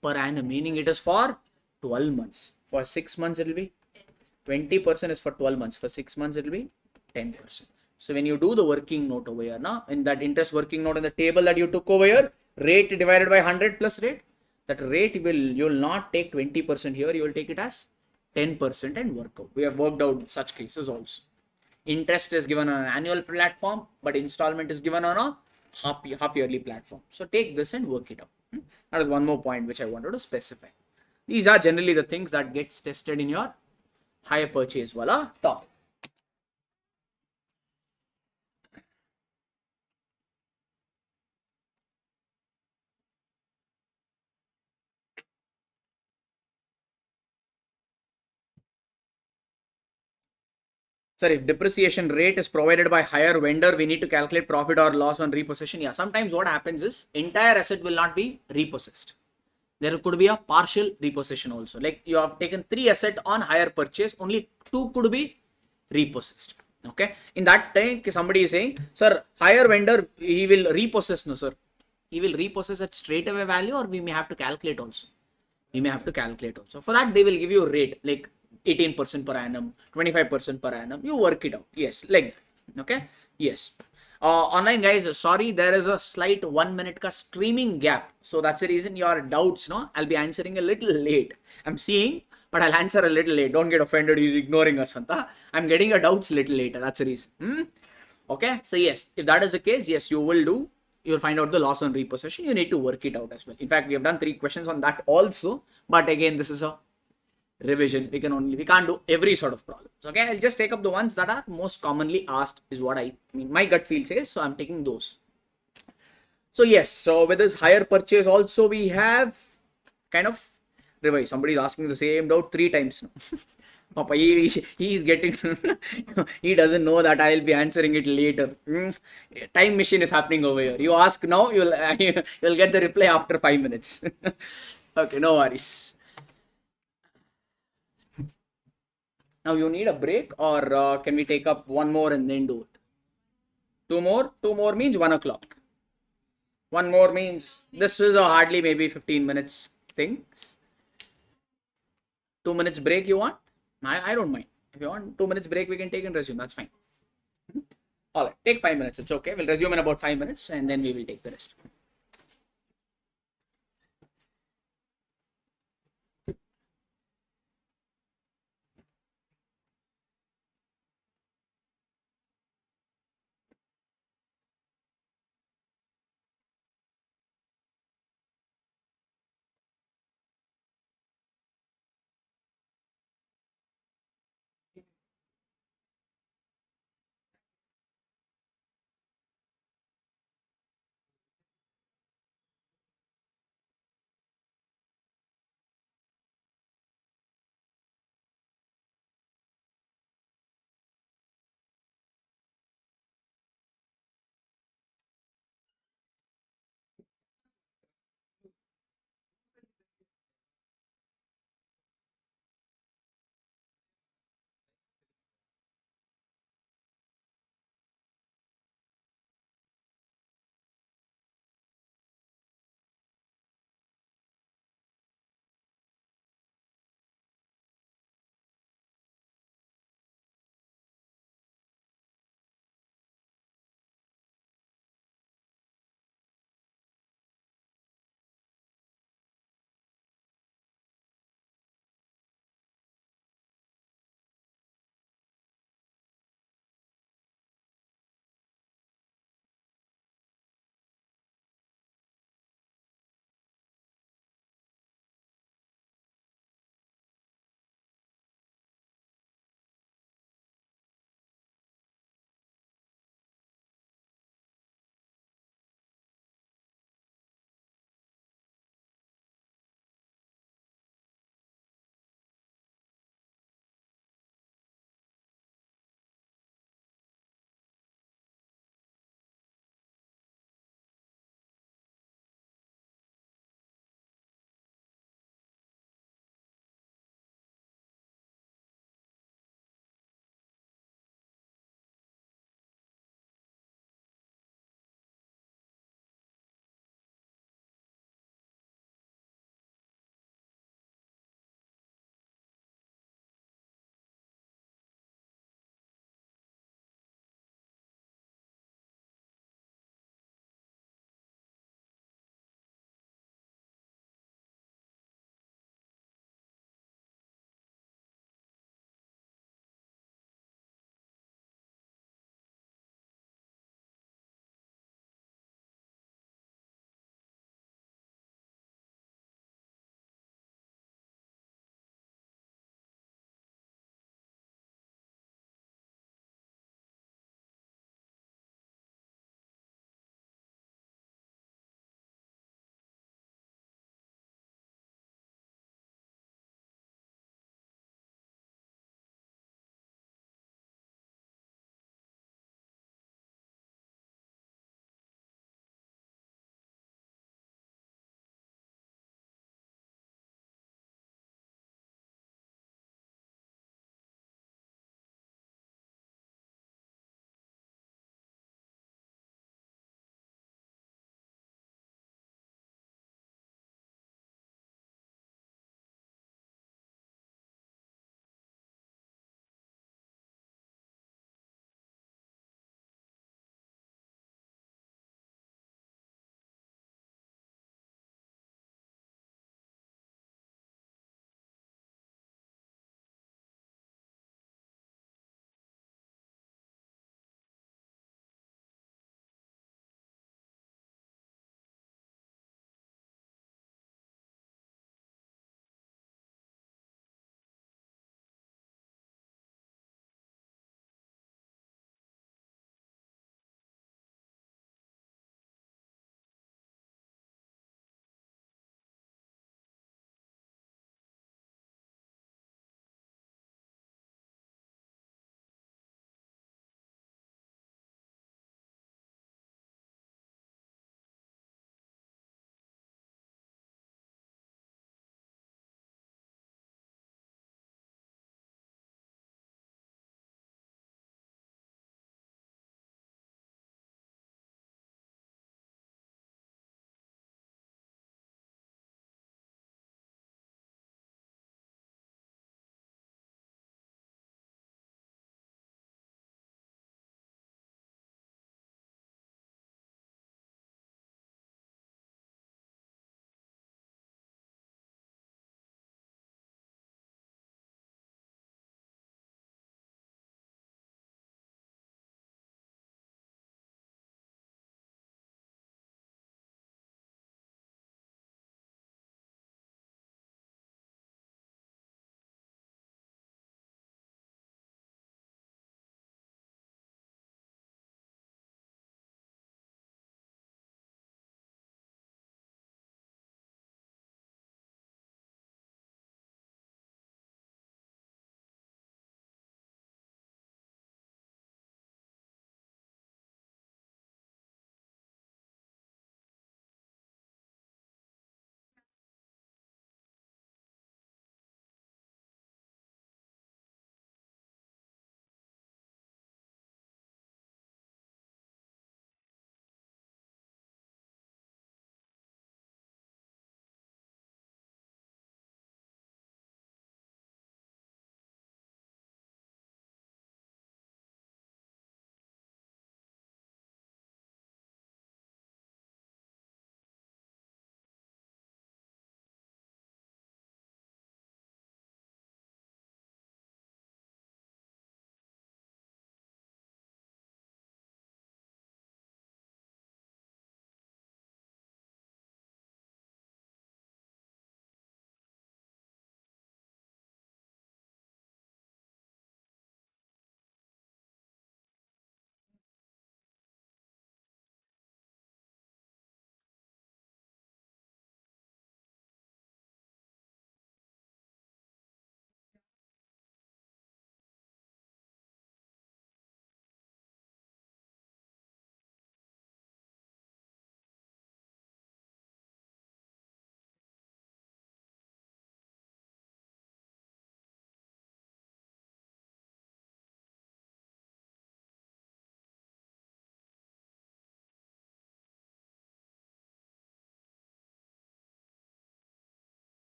per annum, meaning it is for 12 months. For 6 months, it will be 20% is for 12 months. For 6 months, it will be 10%. So when you do the working note over here, now in that interest working note in the table that you took over here, rate divided by 100 plus rate, that rate you will not take 20% here, you will take it as 10% and work out. We have worked out such cases also. Interest is given on an annual platform, but installment is given on a half yearly platform. So take this and work it out. That is one more point which I wanted to specify. These are generally the things that gets tested in your hire purchase wala top. Sir, if depreciation rate is provided by hire vendor, we need to calculate profit or loss on repossession. Yeah, sometimes what happens is entire asset will not be repossessed. There could be a partial repossession also. Like you have taken 3 assets on hire purchase, only 2 could be repossessed. Okay. In that time, somebody is saying, sir, hire vendor, he will repossess. No, sir. He will repossess at straight away value, or we may have to calculate also. We may have to calculate also. For that, they will give you a rate like 18% per annum, 25% per annum. You work it out. Yes, like that. Okay. Yes. Online guys, sorry, there is a slight 1 minute ka streaming gap. So that's the reason your doubts, no, I'll be answering a little late. I'm seeing, but I'll answer a little late. Don't get offended. He's ignoring us. I'm getting your doubts a little later. That's the reason. Okay. So yes, if that is the case, yes, you will do. You will find out the loss on repossession. You need to work it out as well. In fact, we have done 3 questions on that also. But again, this is a revision. We can't do every sort of problems. Okay, I'll just take up the ones that are most commonly asked, is what I mean. My gut feel says, so I'm taking those. So yes, so with this higher purchase also we have kind of revise. Somebody is asking the same doubt 3 times now. Papa, he is getting he doesn't know that I'll be answering it later. Time machine is happening over here. You ask now, you'll get the reply after 5 minutes. Okay, no worries. Now you need a break, or can we take up one more and then do it? Two more? Two more means 1 o'clock. One more means this is a hardly maybe 15 minutes thing. 2 minutes break you want? I don't mind. If you want 2 minutes break, we can take and resume. That's fine. All right, take 5 minutes. It's okay. We'll resume in about 5 minutes and then we will take the rest.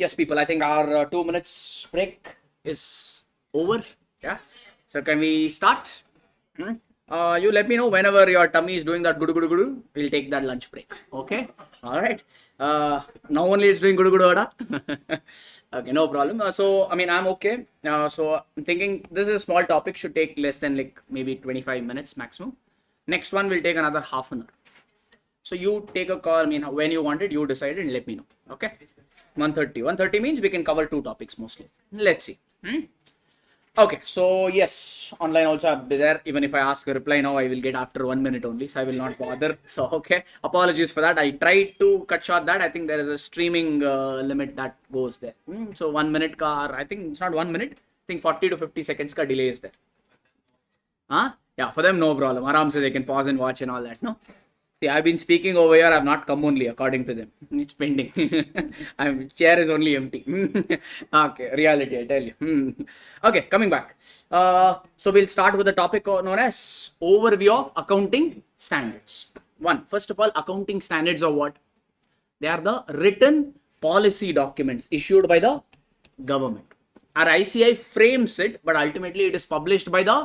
Yes, people, I think our 2 minutes break is over. Yeah. So can we start? You let me know whenever your tummy is doing that gudu gudu gudu. We'll take that lunch break. Okay. All right. Now only it's doing gudu gudu ada. Okay, no problem. So I mean, I'm okay. So I'm thinking this is a small topic. Should take less than like maybe 25 minutes maximum. Next one will take another half an hour. So you take a call. I mean, when you want it, you decide and let me know. Okay. 1:30. 1:30 means we can cover 2 topics mostly. Let's see. Okay, so yes, online also I'll be there. Even if I ask a reply now, I will get after 1 minute only, so I will not bother. So okay, apologies for that. I tried to cut short that. I think there is a streaming limit that goes there. So 1 minute car. I think it's not 1 minute. I think 40 to 50 seconds ka delay is there. Yeah, for them no problem. Aram se they can pause and watch and all that. No. See, I've been speaking over here. I've not come only, according to them. It's pending. Chair is only empty. Okay, reality, I tell you. Okay, coming back. So we'll start with the topic known as overview of accounting standards. First of all, accounting standards are what? They are the written policy documents issued by the government. Our ICI frames it, but ultimately it is published by the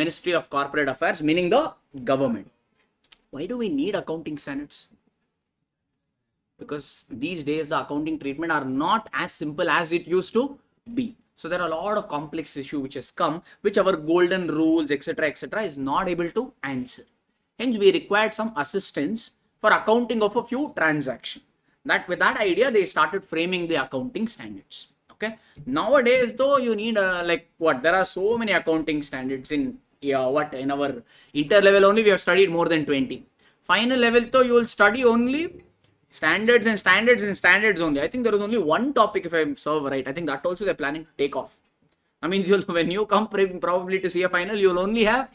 Ministry of Corporate Affairs, meaning the government. Why do we need accounting standards? Because these days the accounting treatment are not as simple as it used to be. So there are a lot of complex issues which has come, which our golden rules, etc., is not able to answer. Hence, we required some assistance for accounting of a few transactions. With that idea, they started framing the accounting standards. Okay. Nowadays, though, you need there are so many accounting standards in in our inter level only we have studied more than 20. Final level though you will study only standards and standards and standards only. I think there is only one topic, if I serve right. I think that also they're planning to take off. I mean, when you come probably to see a final, you'll only have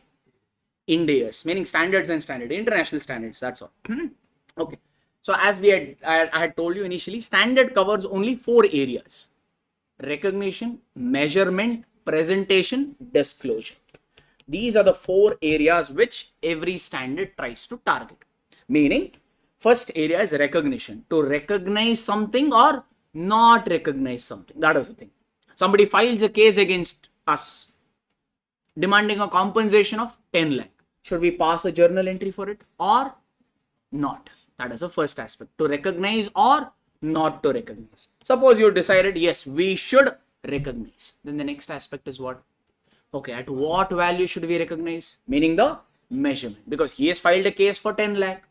Indias, meaning standards and standard, international standards. That's all. Okay. So as I had told you initially, standard covers only 4 areas: recognition, measurement, presentation, disclosure. These are the 4 areas which every standard tries to target. Meaning, first area is recognition. To recognize something or not recognize something. That is the thing. Somebody files a case against us, demanding a compensation of 10 lakh. Should we pass a journal entry for it or not? That is the first aspect. To recognize or not to recognize. Suppose you decided, yes, we should recognize. Then the next aspect is what? Okay, at what value should we recognize? Meaning the measurement. Because he has filed a case for 10 lakh.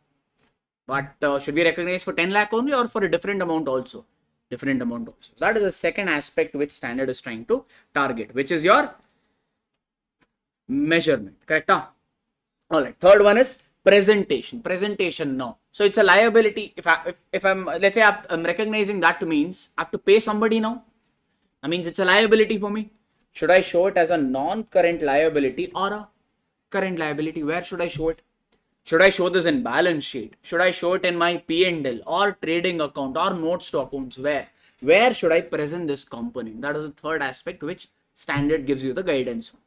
But should we recognize for 10 lakh only or for a different amount also? Different amount also. So that is the second aspect which standard is trying to target, which is your measurement. Correct? Alright. Third one is presentation. Presentation now. So it's a liability. If I'm, let's say I'm recognizing that means I have to pay somebody now. That means it's a liability for me. Should I show it as a non-current liability or a current liability? Where should I show it? Should I show this in balance sheet? Should I show it in my P&L or trading account or notes to accounts? Where should I present this component? That is the third aspect which standard gives you the guidance on.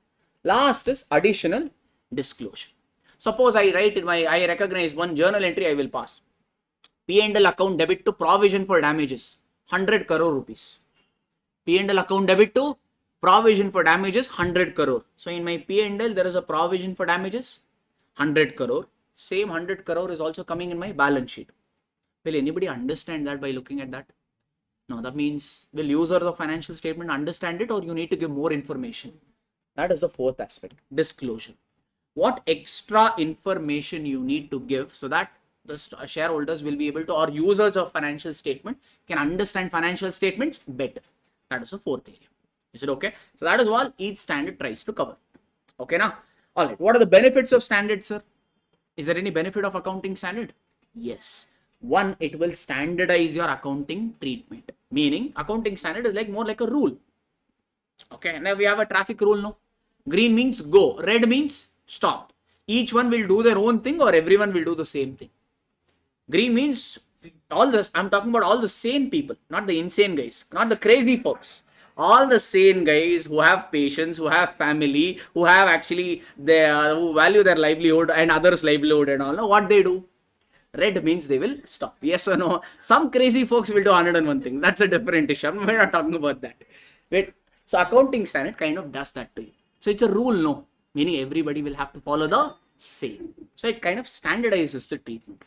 Last is additional disclosure. Suppose I recognize one journal entry, I will pass. P&L account debit to provision for damages, 100 crore rupees. P&L account debit to provision for damages, 100 crore. So in my P&L, there is a provision for damages, 100 crore. Same 100 crore is also coming in my balance sheet. Will anybody understand that by looking at that? No, that means will users of financial statement understand it, or you need to give more information? That is the fourth aspect, disclosure. What extra information you need to give so that the shareholders will be able to, or users of financial statement can understand financial statements better. That is the fourth area. Is it okay? So that is what each standard tries to cover. Okay now? Alright, what are the benefits of standard, sir? Is there any benefit of accounting standard? Yes. One, it will standardize your accounting treatment. Meaning, accounting standard is more like a rule. Okay, now we have a traffic rule now. Green means go, red means stop. Each one will do their own thing or everyone will do the same thing. Green means all this, I'm talking about all the sane people, not the insane guys, not the crazy folks. All the sane guys who have patience, who have family, who have actually who value their livelihood and others' livelihood and all. Now what they do? Red means they will stop. Yes or no? Some crazy folks will do 101 things. That's a different issue. We're not talking about that. Wait. So accounting standard kind of does that to you. So it's a rule, no? Meaning everybody will have to follow the same. So it kind of standardizes the treatment.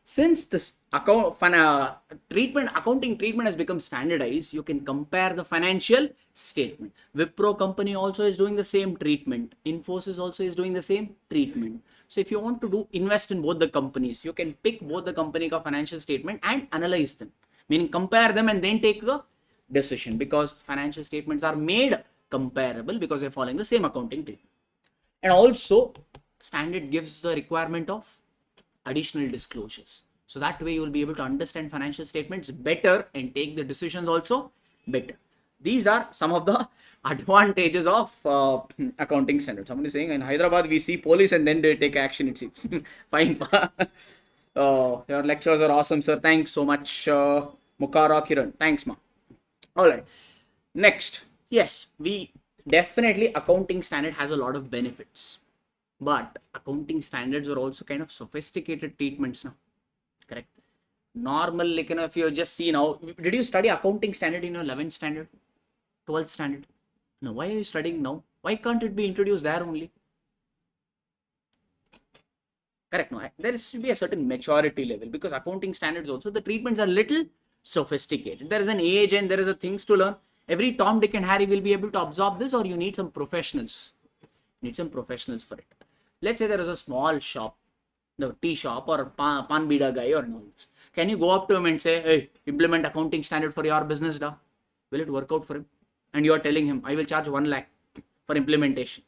Since this accounting treatment has become standardized, you can compare the financial statement. Wipro company also is doing the same treatment. Infosys also is doing the same treatment. So if you want to invest in both the companies, you can pick both the company financial statement and analyze them. Meaning compare them and then take a decision, because financial statements are made comparable because they're following the same accounting treatment. And also standard gives the requirement of additional disclosures. So that way you will be able to understand financial statements better and take the decisions also better. These are some of the advantages of accounting standards. Somebody is saying in Hyderabad we see police and then they take action, it seems. Fine. Your lectures are awesome, sir. Thanks so much, Mukara Kiran. Thanks, ma. All right. Next. Yes, we definitely accounting standard has a lot of benefits. But accounting standards are also kind of sophisticated treatments now. Correct. Normal, like, if you just see now, did you study accounting standard in your 11th standard, 12th standard? No, why are you studying now? Why can't it be introduced there only? Correct. No, there should be a certain maturity level, because accounting standards also, the treatments are little sophisticated. There is an age and there is a things to learn. Every Tom, Dick and Harry will be able to absorb this, or you need some professionals. You need some professionals for it. Let's say there is a small shop, the tea shop or pan bida guy or all this. Can you go up to him and say, hey, implement accounting standard for your business, da? Will it work out for him? And you are telling him, I will charge 1 lakh for implementation.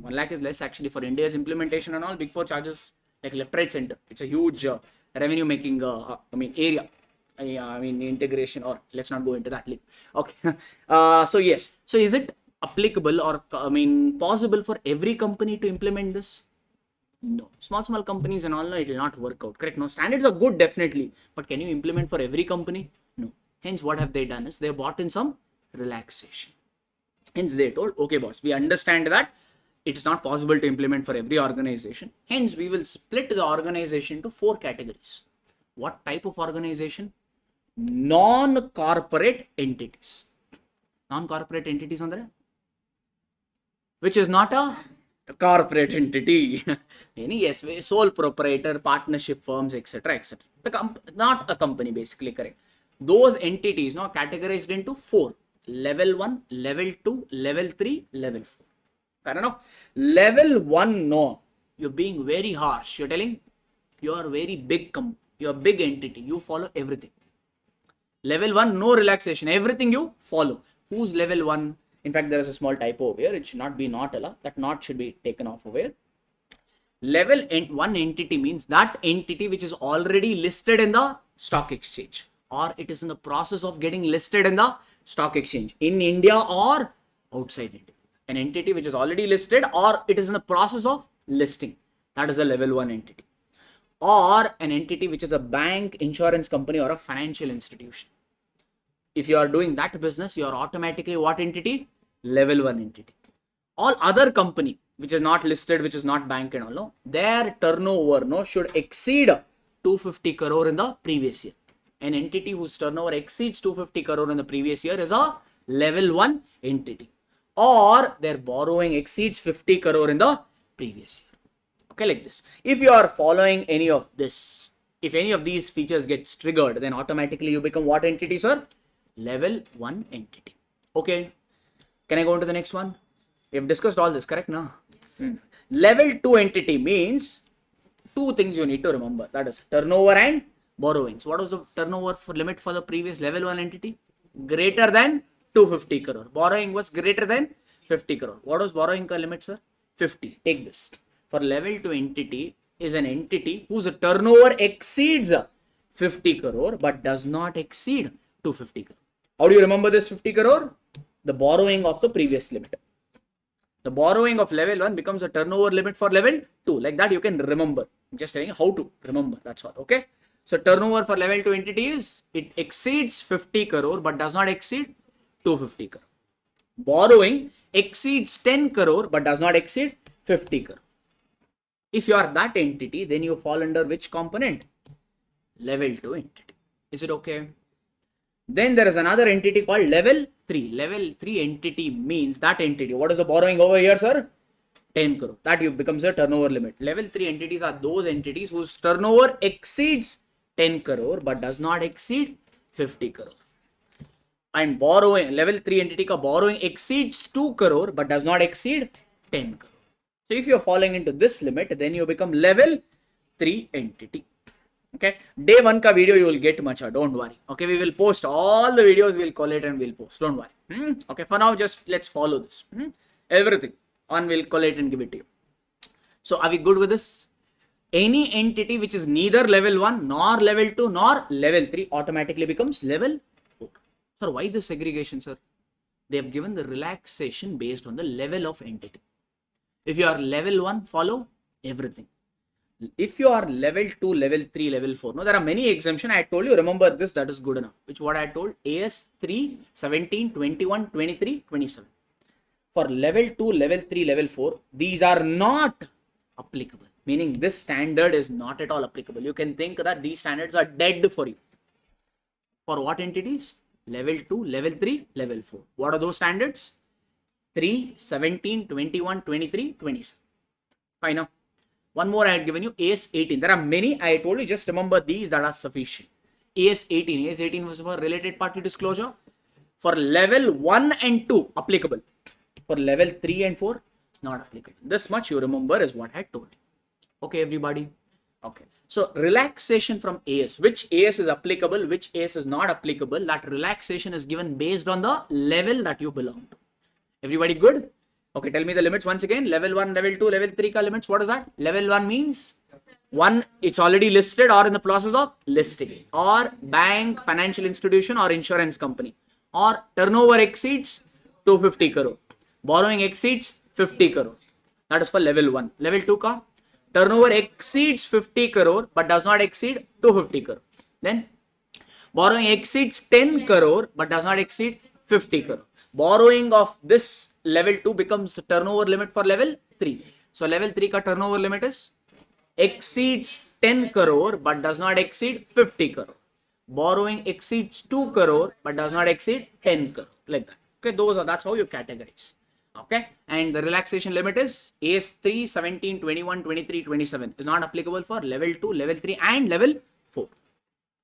1 lakh is less actually for India's implementation and all. Big Four charges like left, right, center. It's a huge revenue making, area. Integration, or let's not go into that. Okay. So yes. So is it applicable or possible for every company to implement this? No. Small companies and all, no, it will not work out. Correct. No, standards are good, definitely. But can you implement for every company? No. Hence, what have they done is they have brought in some relaxation. Hence, they told, okay, boss, we understand that it's not possible to implement for every organization. Hence, we will split the organization into 4 categories. What type of organization? Non-corporate entities. Non-corporate entities andre? Which is not a corporate entity. Yes, sole proprietor, partnership firms, etc. etc. Not a company, basically, correct. Those entities now categorized into 4. Level 1, level 2, level 3, level 4. Fair enough. Level 1, no. You're being very harsh. You're telling you are very big you're a big entity. You follow everything. Level 1, no relaxation. Everything you follow. Who's level 1? In fact, there is a small typo over here. It should not be not allowed. That not should be taken off over here. Level 1 entity means that entity which is already listed in the stock exchange, or it is in the process of getting listed in the stock exchange in India or outside India. An entity which is already listed, or it is in the process of listing. That is a level 1 entity. Or an entity which is a bank, insurance company, or a financial institution. If you are doing that business, you are automatically what entity? Level 1 entity. All other company which is not listed, which is not bank and all, no, their turnover should exceed 250 crore in the previous year. An entity whose turnover exceeds 250 crore in the previous year is a level 1 entity. Or their borrowing exceeds 50 crore in the previous year. Okay, like this. If you are following any of this, if any of these features gets triggered, then automatically you become what entity, sir? Level 1 entity. Okay. Can I go on to the next one? We have discussed all this, correct? No? Level 2 entity means 2 things you need to remember. That is turnover and borrowings. What was the turnover limit for the previous level 1 entity? Greater than 250 crore. Borrowing was greater than 50 crore. What was borrowing limit, sir? 50. Take this. For level 2 entity is an entity whose turnover exceeds 50 crore but does not exceed 250 crore. How do you remember this 50 crore? The borrowing of the previous limit. The borrowing of level 1 becomes a turnover limit for level 2. Like that you can remember. I'm just telling you how to remember. That's all. Okay. So turnover for level 2 entity is it exceeds 50 crore but does not exceed 250 crore. Borrowing exceeds 10 crore but does not exceed 50 crore. If you are that entity, then you fall under which component? Level 2 entity. Is it okay? Then there is another entity called level 3. Level 3 entity means that entity. What is the borrowing over here, sir? 10 crore. That becomes a turnover limit. Level 3 entities are those entities whose turnover exceeds 10 crore but does not exceed 50 crore. And borrowing, level 3 entity ka borrowing exceeds 2 crore but does not exceed 10 crore. So if you're falling into this limit, then you become level 3 entity. Okay, day 1 ka video you will get much, don't worry. Okay, we will post all the videos, we will collate and we'll post, don't worry. Okay, for now just let's follow this. Everything on we'll collate and give it to you. So are we good with this? Any entity which is neither level 1 nor level 2 nor level 3 automatically becomes level 4. Sir, why this segregation, sir? They have given the relaxation based on the level of entity. If you are level 1, follow everything. If you are level 2, level 3, level 4, no, there are many exemptions. I told you, remember this, that is good enough. Which what I told, AS 3, 17, 21, 23, 27. For level 2, level 3, level 4, these are not applicable. Meaning this standard is not at all applicable. You can think that these standards are dead for you. For what entities? Level 2, level 3, level 4. What are those standards? 3, 17, 21, 23, 27. Fine now. One more I had given you, AS 18. There are many. I told you, just remember these that are sufficient. AS 18. AS 18 was for related party disclosure. For level 1 and 2, applicable. For level 3 and 4, not applicable. This much you remember is what I told you. Okay, everybody? Okay. So, relaxation from AS. Which AS is applicable, which AS is not applicable. That relaxation is given based on the level that you belong to. Everybody good? Okay, tell me the limits once again. Level 1, level 2, level 3 ka limits. What is that? Level 1 means 1, it's already listed or in the process of listing. Or bank, financial institution or insurance company. Or turnover exceeds 250 crore. Borrowing exceeds 50 crore. That is for level 1. Level 2 ka? Turnover exceeds 50 crore but does not exceed 250 crore. Then borrowing exceeds 10 crore but does not exceed 50 crore. Borrowing of this level 2 becomes turnover limit for level 3. So level 3 ka turnover limit is exceeds 10 crore but does not exceed 50 crore. Borrowing exceeds 2 crore but does not exceed 10 crore. Like that. Okay, that's how you categorize. Okay, and the relaxation limit is AS 3, 17, 21, 23, 27 is not applicable for level 2, level 3 and level 4.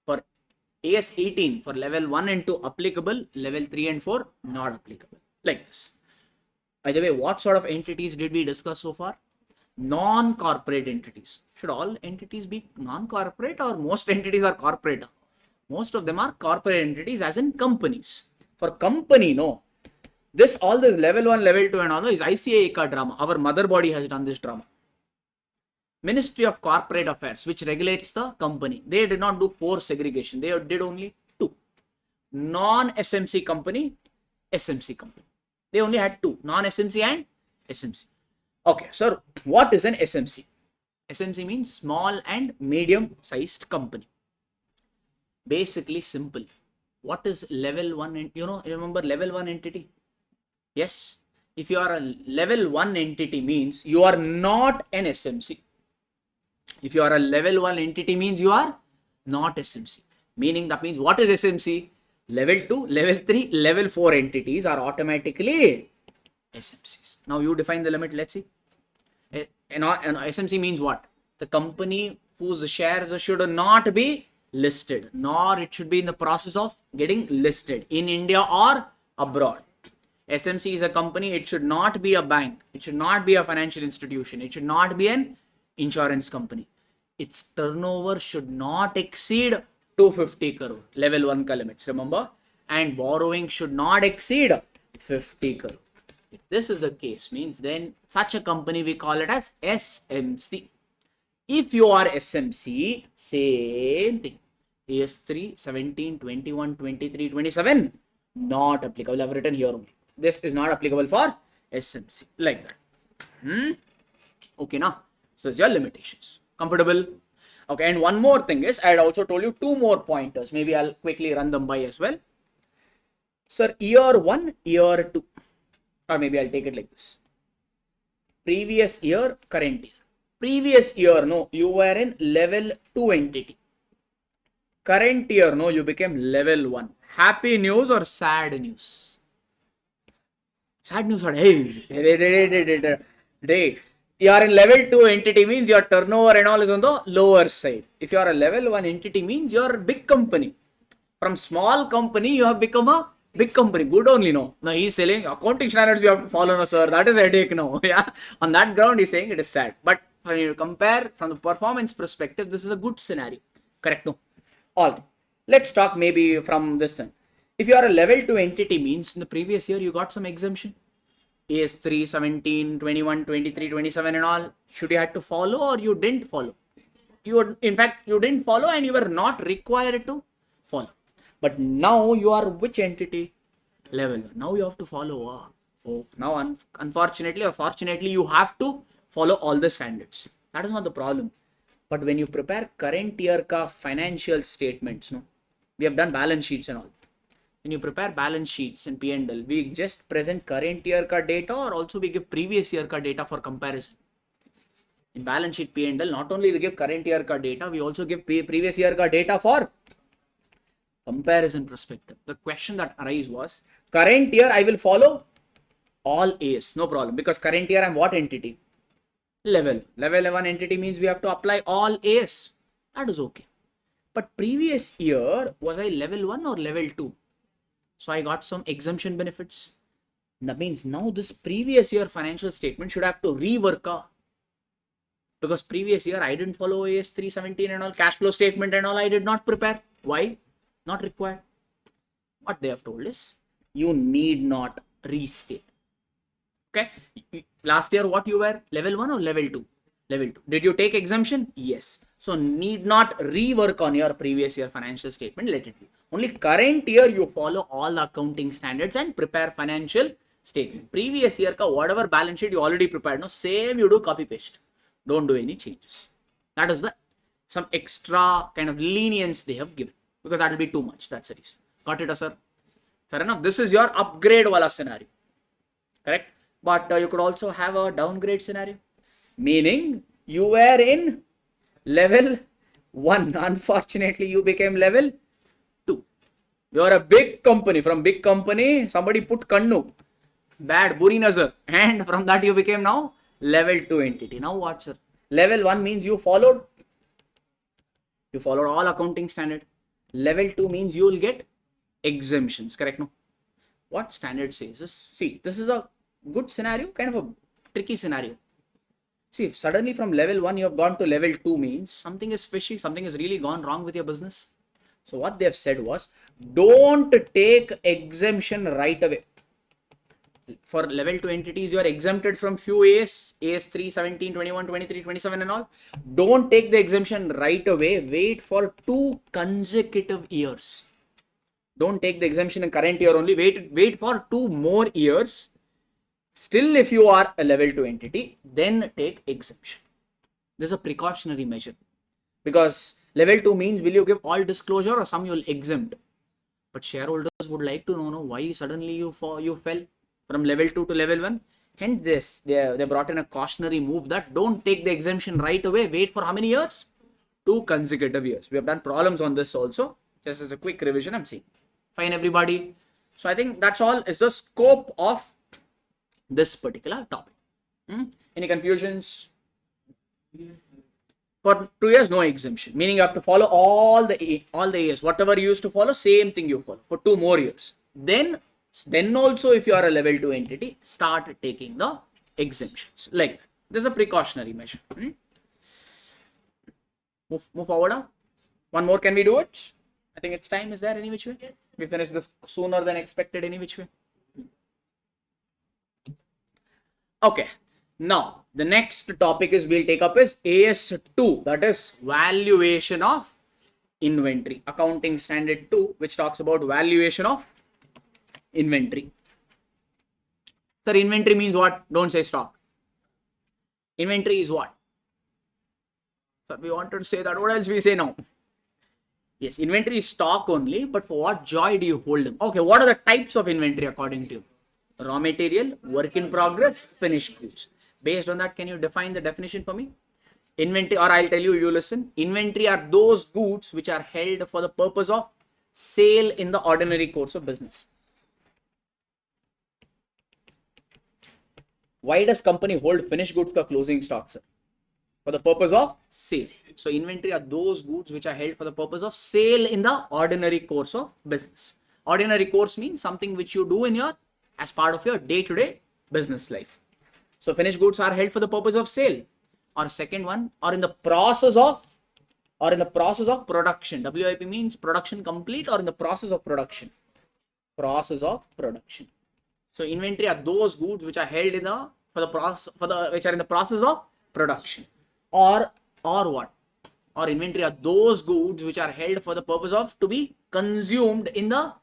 For AS 18 for level 1 and 2 applicable, level 3 and 4 not applicable. Like this. By the way, what sort of entities did we discuss so far? Non-corporate entities. Should all entities be non-corporate or most entities are corporate? Most of them are corporate entities as in companies. For company, no. All this level 1, level 2 and all is ICAI drama. Our mother body has done this drama. Ministry of Corporate Affairs, which regulates the company. They did not do 4 segregation. They did only 2. Non-SMC company, SMC company. They only had 2. Non-SMC and SMC. Okay, sir, what is an SMC? SMC means small and medium sized company. Basically simple. What is level 1? Remember level 1 entity? Yes. If you are a level 1 entity means you are not an SMC. If you are a level 1 entity means you are not SMC. Meaning that means what is SMC? Level 2, level 3, level 4 entities are automatically SMCs. Now you define the limit. Let's see. An SMC means what? The company whose shares should not be listed, nor it should be in the process of getting listed in India or abroad. SMC is a company. It should not be a bank. It should not be a financial institution. It should not be an insurance company. Its turnover should not exceed 250 crore. Level 1 ka limits, remember? And borrowing should not exceed 50 crore. If this is the case, means then such a company we call it as SMC. If you are SMC, same thing. AS3, 17, 21, 23, 27, not applicable. I have written here only. This is not applicable for SMC. Like that. Okay, now. So, it's your limitations. Comfortable? Okay, and one more thing is, I had also told you 2 more pointers. Maybe I'll quickly run them by as well. Sir, year 1, year 2. Or maybe I'll take it like this. Previous year, current year. Previous year, no, you were in level 2 entity. Current year, no, you became level 1. Happy news or sad news? Sad news. Hey, you are in level 2 entity means your turnover and all is on the lower side. If you are a level 1 entity means you are a big company. From small company, you have become a big company. Good only, no. Now he's selling accounting standards we have to follow, no, sir. That is a headache, no. Yeah. On that ground, he's saying it is sad. But when you compare from the performance perspective, this is a good scenario. Correct, no? All right. Let's talk maybe from this one. If you are a level 2 entity means in the previous year you got some exemption. AS 3, 17, 21, 23, 27 and all. Should you had to follow or you didn't follow? In fact, you didn't follow and you were not required to follow. But now you are which entity? Level. Now you have to follow. Oh, now unfortunately or fortunately you have to follow all the standards. That is not the problem. But when you prepare current year ka financial statements, no, we have done balance sheets and all. When you prepare balance sheets and P&L, we just present current year ka data or also we give previous year ka data for comparison. In balance sheet P&L, not only we give current year ka data, we also give previous year ka data for comparison perspective. The question that arose was, current year I will follow all A's, no problem, because current year I'm what entity? Level 1 entity means we have to apply all A's. That is okay. But previous year, was I level 1 or level 2? So I got some exemption benefits. That means now this previous year financial statement should have to rework. Because previous year I didn't follow AS 317 and all, cash flow statement and all I did not prepare. Why? Not required. What they have told is, you need not restate. Okay. Last year what you were? Level 1 or level 2? Level 2. Did you take exemption? Yes. So need not rework on your previous year financial statement. Let it be. Only current year you follow all the accounting standards and prepare financial statement. Previous year ka whatever balance sheet you already prepared, no, same you do copy paste. Don't do any changes. That is the some extra kind of lenience they have given, because that will be too much. That's the reason. Got it, sir? Fair enough. This is your upgrade wala scenario. Correct? But you could also have a downgrade scenario. Meaning you were in level 1. Unfortunately, you became level 2. You are a big company. From big company, somebody put kannu. Bad, buri nazar. And from that you became now level 2 entity. Now what, sir? Level 1 means you followed all accounting standard. Level 2 means you will get exemptions. Correct? No? What standard says this? See, this is a good scenario, kind of a tricky scenario. See, if suddenly from level 1 you have gone to level 2 means something is fishy, something has really gone wrong with your business. So what they have said was, don't take exemption right away. For level 2 entities, you are exempted from few AS 3, 17, 21, 23, 27 and all. Don't take the exemption right away. Wait for 2 consecutive years. Don't take the exemption in current year only. Wait for 2 more years. Still, if you are a level 2 entity, then take exemption. This is a precautionary measure. Because level 2 means, will you give all disclosure or some you will exempt? But shareholders would like to know why suddenly you fell from level 2 to level 1. Hence they brought in a cautionary move that don't take the exemption right away. Wait for how many years? 2 consecutive years. We have done problems on this also. Just as a quick revision, I'm saying. Fine, everybody. So I think that's all is the scope of this particular topic. Any confusions? For 2 years, no exemption. Meaning you have to follow all the years. Whatever you used to follow, same thing you follow for 2 more years. Then also, if you are a level 2 entity, start taking the exemptions. Like that. This is a precautionary measure. Move forward now. One more, can we do it? I think it's time. Is there any which way? Yes. We finish this sooner than expected, any which way? Okay. Now, the next topic we'll take up is AS2. That is valuation of inventory. Accounting standard 2, which talks about valuation of inventory. Sir, inventory means what? Don't say stock. Inventory is what? Sir, we wanted to say that. What else we say now? Yes, inventory is stock only, but for what joy do you hold them? Okay, what are the types of inventory according to you? Raw material, work in progress, finished goods. Based on that, can you define the definition for me? Inventory, or I'll tell you, you listen. Inventory are those goods which are held for the purpose of sale in the ordinary course of business. Why does company hold finished goods for closing stock, sir? For the purpose of sale. So inventory are those goods which are held for the purpose of sale in the ordinary course of business. Ordinary course means something which you do in your, as part of your day-to-day business life. So finished goods are held for the purpose of sale. Or second one, or in the process of production. WIP means production complete or in the process of production. Process of production. So inventory are those goods which are held in the which are in the process of production. Or what? Or inventory are those goods which are held for the purpose of to be consumed in the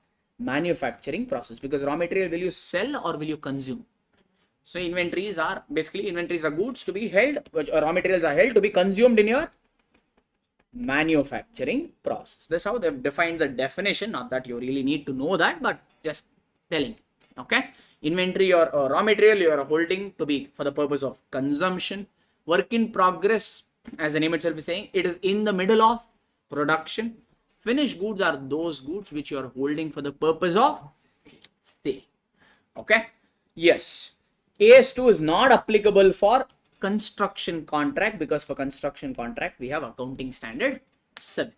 manufacturing process. Because raw material, will you sell or will you consume? So inventories are goods to be held, which raw materials are held to be consumed in your manufacturing process. That's how they've defined the definition. Not that you really need to know that, but just telling. Okay, inventory or raw material you are holding to be for the purpose of consumption. Work in progress, as the name itself is saying, it is in the middle of production. Finished goods are those goods which you are holding for the purpose of sale. Okay, yes. AS2 is not applicable for construction contract, because for construction contract we have accounting standard 7.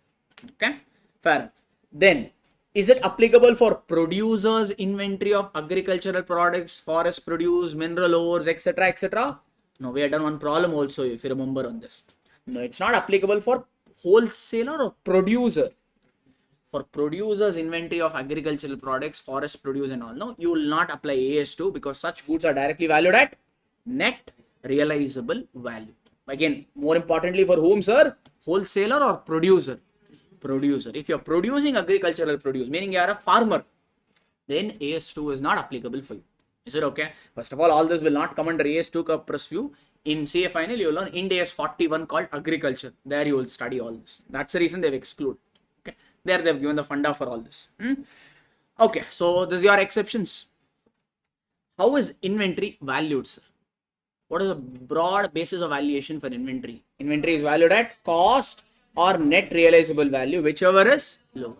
Okay, fair enough. Then, is it applicable for producers inventory of agricultural products, forest produce, mineral ores, etc., etc.? No, we had done one problem also, if you remember, on this. No, it's not applicable for wholesaler or producer. For producers inventory of agricultural products, forest produce and all, no, you will not apply AS2, because such goods are directly valued at net realizable value. Again, more importantly, for whom, sir? Wholesaler or producer? Producer. If you're producing agricultural produce, meaning you are a farmer, then AS2 is not applicable for you. Is it okay? First of all this will not come under AS2 ka preview. In CA final, you will learn Ind AS 41 called agriculture. There you will study all this. That's the reason they've excluded. Okay. There they've given the funda for all this. Okay. So this is your exceptions. How is inventory valued, sir? What is the broad basis of valuation for inventory? Inventory is valued at cost or net realizable value, whichever is lower.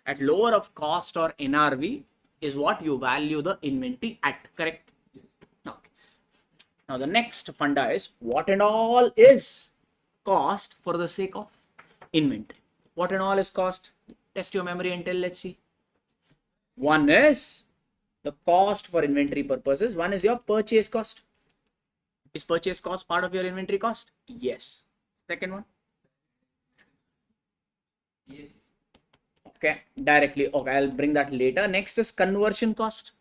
At lower of cost or NRV is what you value the inventory at, correct? Okay. Now the next funda is, what and all is cost for the sake of inventory? What and all is cost? Test your memory and tell, let's see. One is the cost for inventory purposes. One is your purchase cost. Is purchase cost part of your inventory cost? Yes. Second one? Yes. Okay, directly. Okay, I'll bring that later. Next is conversion cost.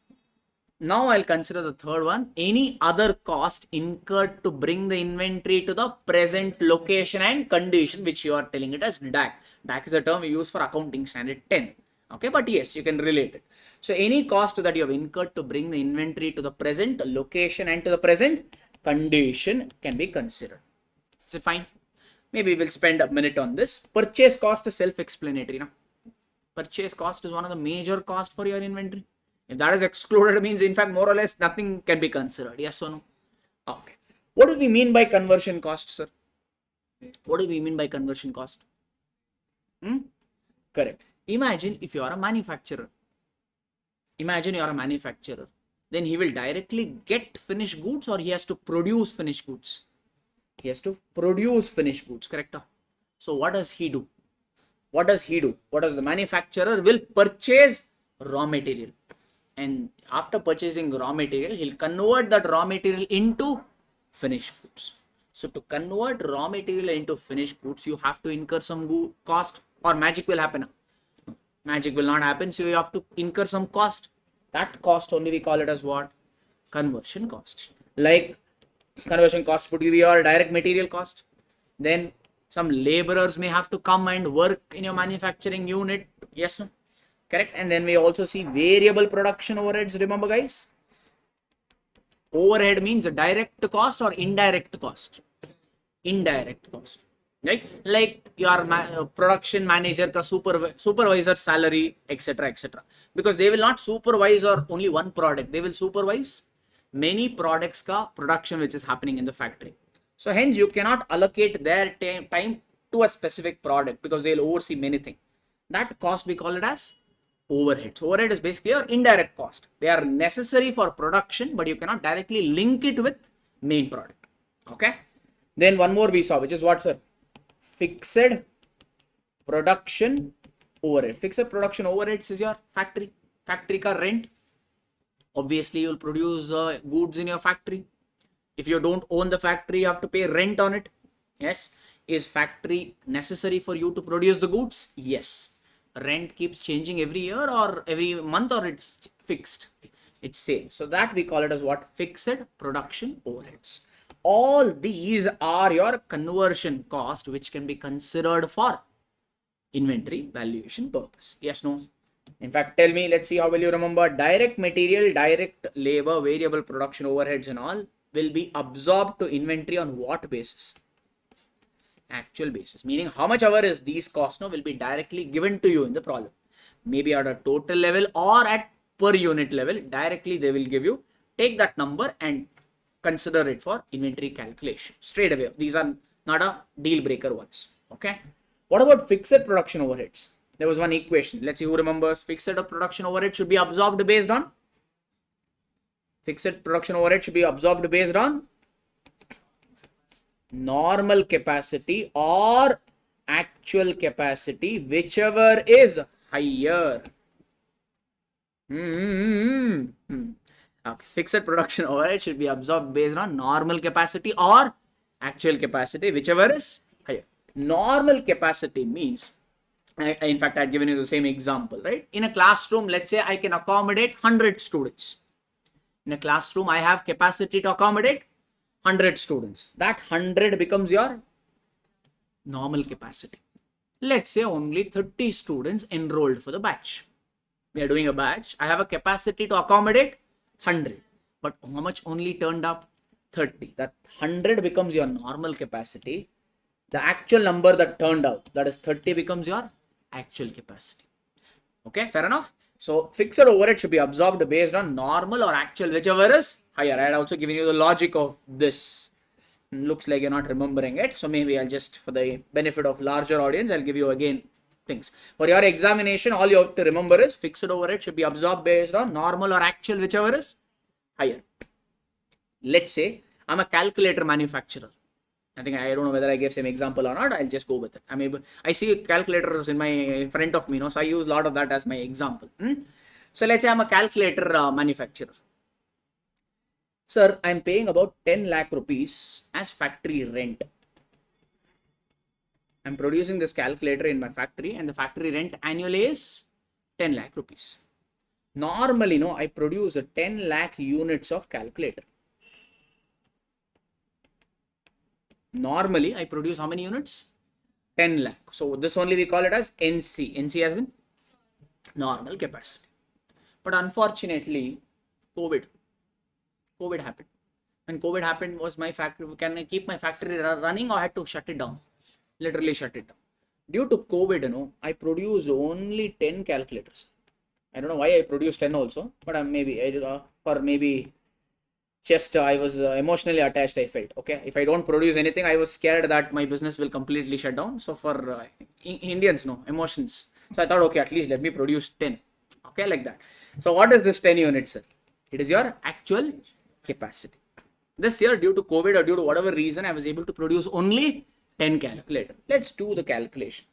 Now I'll consider the third one. Any other cost incurred to bring the inventory to the present location and condition, which you are telling it as DAC. DAC is a term we use for accounting standard 10. Okay, but yes, you can relate it. So any cost that you have incurred to bring the inventory to the present location and to the present condition can be considered. Is it fine? Maybe we'll spend a minute on this. Purchase cost is self-explanatory now. Purchase cost is one of the major costs for your inventory. If that is excluded, it means in fact more or less nothing can be considered. Yes or no? Okay. What do we mean by conversion cost, sir? What do we mean by conversion cost? Correct. Imagine if you are a manufacturer. Imagine you are a manufacturer. Then he will directly get finished goods, or he has to produce finished goods. He has to produce finished goods, correct? So what does he do? What does he do? What does the manufacturer will purchase raw material, and after purchasing raw material, he'll convert that raw material into finished goods. So to convert raw material into finished goods, you have to incur some cost, or magic will happen. Magic will not happen, so you have to incur some cost. That cost only we call it as what? Conversion cost. Like conversion cost would be your direct material cost. Then some laborers may have to come and work in your manufacturing unit. Yes, no? Correct. And then we also see variable production overheads. Remember, guys? Overhead means a direct cost or indirect cost. Indirect cost. Right? Like your production manager ka supervisor salary, etc., etc. Because they will not supervise or only one product. They will supervise many products ka production which is happening in the factory. So hence you cannot allocate their time to a specific product because they'll oversee many things. That cost we call it as overheads. Overhead is basically your indirect cost. They are necessary for production, but you cannot directly link it with main product. Okay. Then one more we saw, which is what, sir? Fixed production overhead. Fixed production overheads is your factory ka rent. Obviously, you'll produce goods in your factory. If you don't own the factory, you have to pay rent on it. Yes. Is factory necessary for you to produce the goods? Yes. Rent keeps changing every year or every month, or it's fixed. It's same. So that we call it as what? Fixed production overheads. All these are your conversion cost, which can be considered for inventory valuation purpose. Yes, no? In fact, tell me, let's see how will you remember. Direct material, direct labor, variable production overheads and all will be absorbed to inventory on what basis? Actual basis. Meaning how much ever is these costs now will be directly given to you in the problem. Maybe at a total level or at per unit level, directly they will give you. Take that number and consider it for inventory calculation straight away. These are not a deal breaker ones. Okay. What about fixed production overheads? There was one equation. Let's see who remembers. Fixed production overhead should be absorbed based on. Fixed production overhead should be absorbed based on normal capacity or actual capacity, whichever is higher. Fixed production overhead should be absorbed based on normal capacity or actual capacity, whichever is higher. Normal capacity means, in fact, I've given you the same example, right? In a classroom, let's say I can accommodate 100 students. In a classroom, I have capacity to accommodate 100 students. That 100 becomes your normal capacity. Let's say only 30 students enrolled for the batch. We are doing a batch. I have a capacity to accommodate 100. But how much only turned up? 30. That 100 becomes your normal capacity. The actual number that turned out, that is 30, becomes your actual capacity. Okay, fair enough. So fixed overhead should be absorbed based on normal or actual, whichever is higher. I had also given you the logic of this. Looks like you're not remembering it. So maybe I'll just, for the benefit of larger audience, I'll give you again things. For your examination, all you have to remember is fixed overhead should be absorbed based on normal or actual, whichever is higher. Let's say I'm a calculator manufacturer. I don't know whether I gave same example or not. I'll just go with it. I see calculators in front of me, so I use a lot of that as my example. So let's say I'm a calculator manufacturer. Sir, I'm paying about 10 lakh rupees as factory rent. I'm producing this calculator in my factory and the factory rent annually is 10 lakh rupees. Normally, I produce 10 lakh units of calculator. Normally, I produce how many units? 10 lakh. So this only we call it as NC. NC as in normal capacity. But unfortunately, COVID happened. When COVID happened, was my factory, can I keep my factory running or I had to shut it down? Literally shut it down. Due to COVID, I produced only 10 calculators. I don't know why I produced 10 also, but maybe just I was emotionally attached, I felt. Okay, if I don't produce anything, I was scared that my business will completely shut down. So for Indians, emotions. So I thought, okay, at least let me produce 10. Okay, like that. So what is this 10 units, sir? It is your actual capacity. This year, due to COVID or due to whatever reason, I was able to produce only 10 calculators. Let's do the calculation.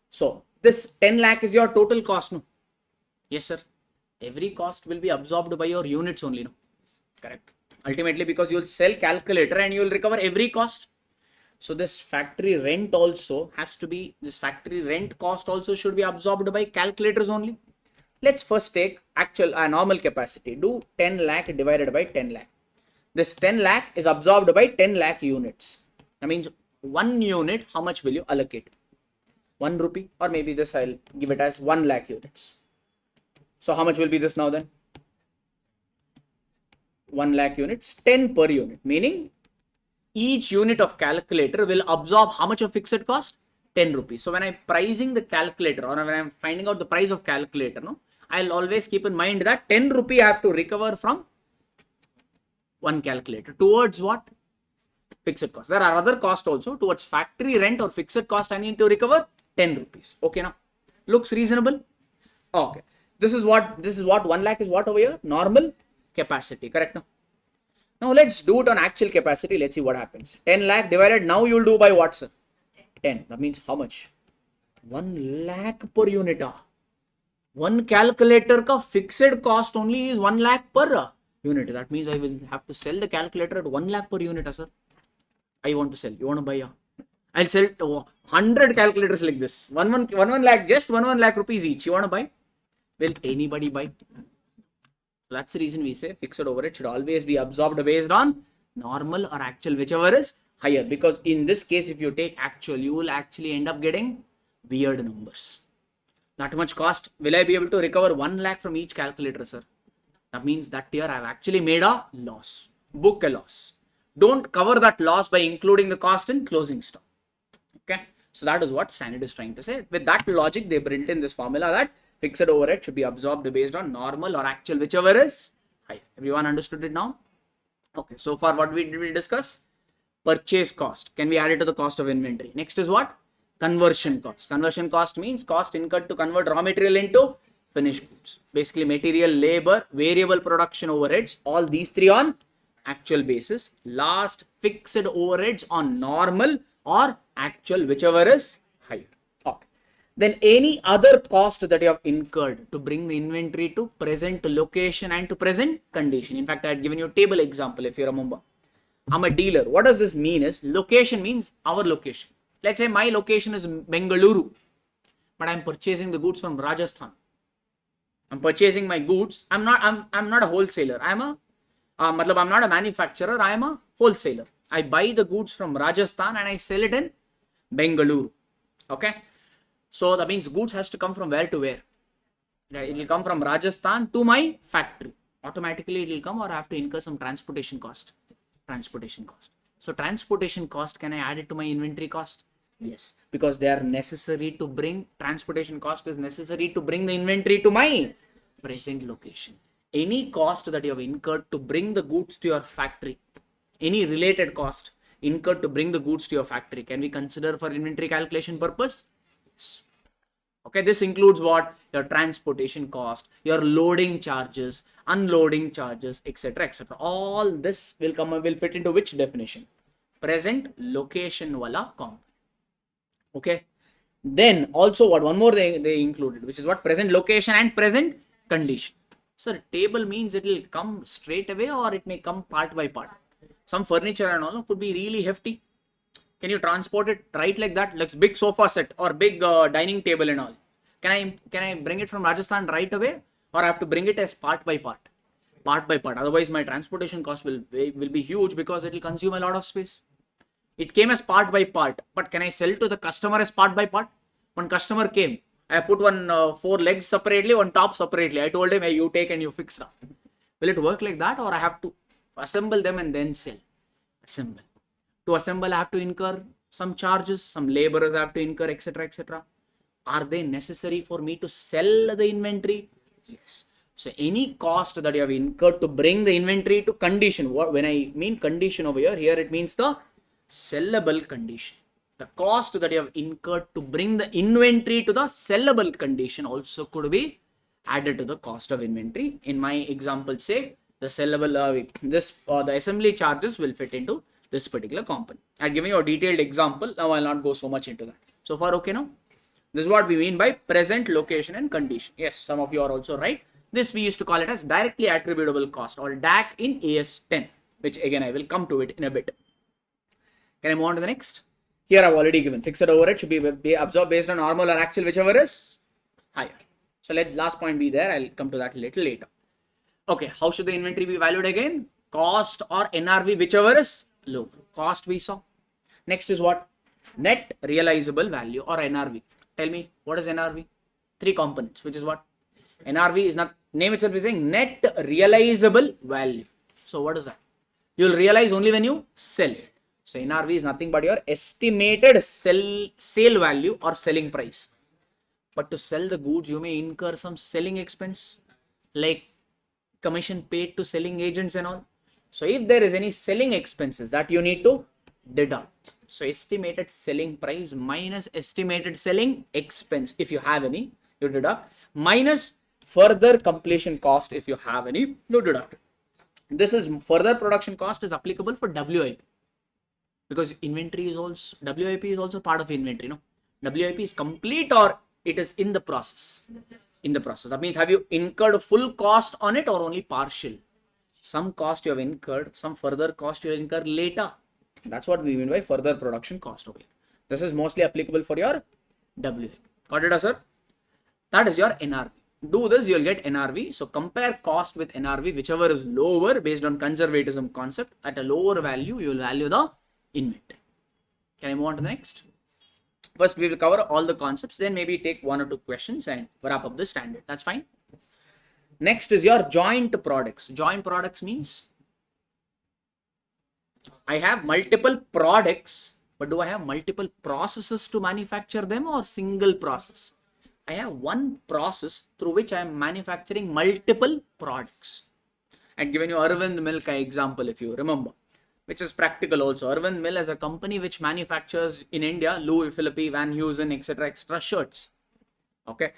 So this 10 lakh is your total cost, no? Yes, sir. Every cost will be absorbed by your units only, no? Correct. Ultimately, because you'll sell calculator and you'll recover every cost. So this factory rent also has to be, this factory rent cost also should be absorbed by calculators only. Let's first take actual normal capacity. Do 10 lakh divided by 10 lakh. This 10 lakh is absorbed by 10 lakh units. That means 1 unit, how much will you allocate? 1 rupee, or maybe this I'll give it as 1 lakh units. So how much will be this now then? 1 lakh units, 10 per unit, meaning each unit of calculator will absorb how much of fixed cost? 10 rupees. So when I'm pricing the calculator or when I'm finding out the price of calculator, I'll always keep in mind that 10 rupee I have to recover from one calculator. Towards what? fixed cost. There are other costs also towards factory rent or fixed cost. I need to recover 10 rupees. Okay, now looks reasonable. Okay, this is what 1 lakh is what over here? Normal capacity, correct? Now let's do it on actual capacity. Let's see what happens. 10 lakh divided. Now you'll do by what, sir? 10. That means how much? 1 lakh per unit. One calculator ka fixed cost only is 1 lakh per unit. That means I will have to sell the calculator at 1 lakh per unit, sir. I want to sell. You want to buy? I'll sell 100 calculators like this. One lakh, just 1 lakh rupees each. You want to buy? Will anybody buy? So that's the reason we say fixed overhead should always be absorbed based on normal or actual, whichever is higher. Because in this case, if you take actual, you will actually end up getting weird numbers. That much cost. Will I be able to recover 1 lakh from each calculator, sir? That means that year I've actually made a loss. Book a loss. Don't cover that loss by including the cost in closing stock. Okay. So that is what standard is trying to say. With that logic, they print in this formula that fixed overhead should be absorbed based on normal or actual, whichever is high. Everyone understood it now? Okay. So far, what did we discuss? Purchase cost. Can we add it to the cost of inventory? Next is what? Conversion cost. Conversion cost means cost incurred to convert raw material into finished goods. Basically, material, labor, variable production overheads, all these three on actual basis. Last, fixed overheads on normal or actual, whichever is higher. Okay. Then any other cost that you have incurred to bring the inventory to present location and to present condition. In fact, I had given you a table example if you remember. I'm a dealer. What does this mean is location means our location. Let's say my location is Bengaluru, but I'm purchasing the goods from Rajasthan. I'm purchasing my goods. I'm not a wholesaler. I'm not a manufacturer. I am a wholesaler. I buy the goods from Rajasthan and I sell it in Bengaluru. Okay. So that means goods has to come from where to where. It will come from Rajasthan to my factory. Automatically it will come, or I have to incur some transportation cost. So transportation cost, can I add it to my inventory cost? Yes, because they are necessary to bring, transportation cost is necessary to bring the inventory to my present location. Any cost that you have incurred to bring the goods to your factory, any related cost incurred to bring the goods to your factory, can we consider for inventory calculation purpose? Yes. Okay, this includes what? Your transportation cost, your loading charges, unloading charges, etc., etc. All this will fit into which definition? Present location wala component. Okay. Then also what? One more they included, which is what? Present location and present condition. Sir, table means it will come straight away or it may come part by part. Some furniture and all could be really hefty. Can you transport it right like that? Like big sofa set or big dining table and all. Can I bring it from Rajasthan right away, or I have to bring it as part by part? Part by part. Otherwise, my transportation cost will be huge because it will consume a lot of space. It came as part by part, but can I sell to the customer as part by part? One customer came. I put one 4 legs separately, one top separately. I told him, hey, you take and you fix that. Will it work like that, or I have to assemble them and then sell? Assemble. To assemble, I have to incur some charges, some laborers I have to incur, etc., etc. Are they necessary for me to sell the inventory? Yes. So any cost that you have incurred to bring the inventory to condition, when I mean condition over here it means the sellable condition. The cost that you have incurred to bring the inventory to the sellable condition also could be added to the cost of inventory. In my example, say the sellable, the assembly charges will fit into this particular component. I'm giving you a detailed example. Now I'll not go so much into that. So far, okay now? This is what we mean by present location and condition. Yes, some of you are also right. This we used to call it as directly attributable cost, or DAC in AS 10, which again I will come to it in a bit. Can I move on to the next? Here I've already given fixed overhead should be absorbed based on normal or actual, whichever is higher. So let last point be there. I'll come to that a little later. Okay, how should the inventory be valued again? Cost or NRV, whichever is low. Cost we saw. Next is what? Net realizable value or NRV. Tell me, what is NRV? 3 components, which is what? NRV is not, name itself is saying net realizable value. So what is that? You'll realize only when you sell it. So NRV is nothing but your estimated sale value or selling price. But to sell the goods, you may incur some selling expense like commission paid to selling agents and all. So if there is any selling expenses that you need to deduct. So estimated selling price minus estimated selling expense, if you have any, you deduct, minus further completion cost, if you have any, you deduct. This is further production cost is applicable for WIP, because inventory is also, WIP is also part of inventory, no? WIP is complete or it is in the process. In the process. That means, have you incurred full cost on it or only partial? Some cost you have incurred, some further cost you will incur later. That's what we mean by further production cost over here. This is mostly applicable for your WIP. Got it, sir? That is your NRV. Do this, you will get NRV. So compare cost with NRV, whichever is lower based on conservatism concept. At a lower value, you will value the inventory. Can I move on to the next? First, we will cover all the concepts, then maybe take 1 or 2 questions and wrap up the standard. That's fine. Next is your joint products. Joint products means I have multiple products, but do I have multiple processes to manufacture them or single process? I have one process through which I am manufacturing multiple products. I had given you Arvind Milk example, if you remember, which is practical also. Arvind Mill is a company which manufactures in India Louis Philippe, Van Heusen, etc. shirts. Okay.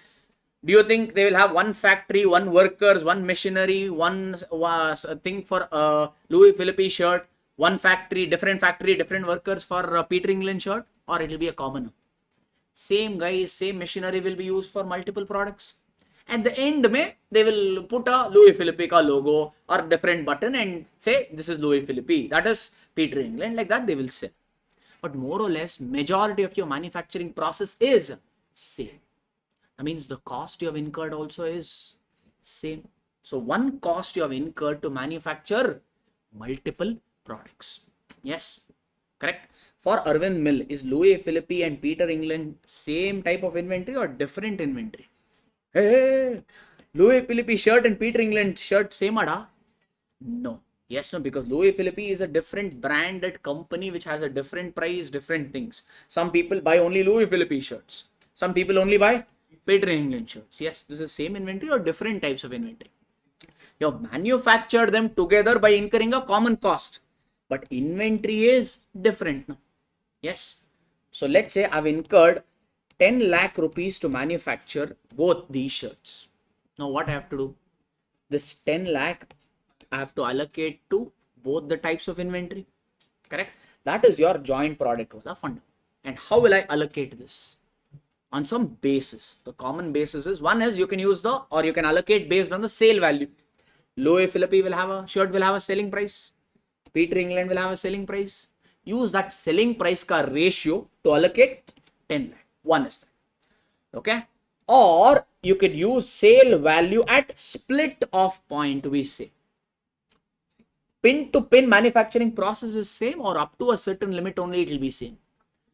Do you think they will have one factory, one workers, one machinery, one thing for Louis Philippe shirt, one factory, different workers for Peter England shirt, or it will be a common? Same guys, same machinery will be used for multiple products. At the end, they will put a Louis Philippe logo or different button and say this is Louis Philippe, that is Peter England, like that they will sell. But more or less, majority of your manufacturing process is same. That means the cost you have incurred also is same. So one cost you have incurred to manufacture multiple products. Yes, correct. For Arvind Mill, is Louis Philippe and Peter England same type of inventory or different inventory? Hey, Louis Philippe shirt and Peter England shirt same ada? No. Yes, no, because Louis Philippe is a different branded company which has a different price, different things. Some people buy only Louis Philippe shirts. Some people only buy Peter England shirts. Yes, this is same inventory or different types of inventory. You have manufactured them together by incurring a common cost, but inventory is different. No? Yes. So let's say I've incurred 10 lakh rupees to manufacture both these shirts. Now what I have to do? This 10 lakh I have to allocate to both the types of inventory. Correct? That is your joint product with the fund. And how will I allocate this? On some basis. The common basis is, one is you can use the, or you can allocate based on the sale value. Louis Philippe will have a shirt, will have a selling price. Peter England will have a selling price. Use that selling price ka ratio to allocate 10 lakh. One is that. Okay. Or you could use sale value at split off point, we say. Pin to pin manufacturing process is same, or up to a certain limit only it will be same.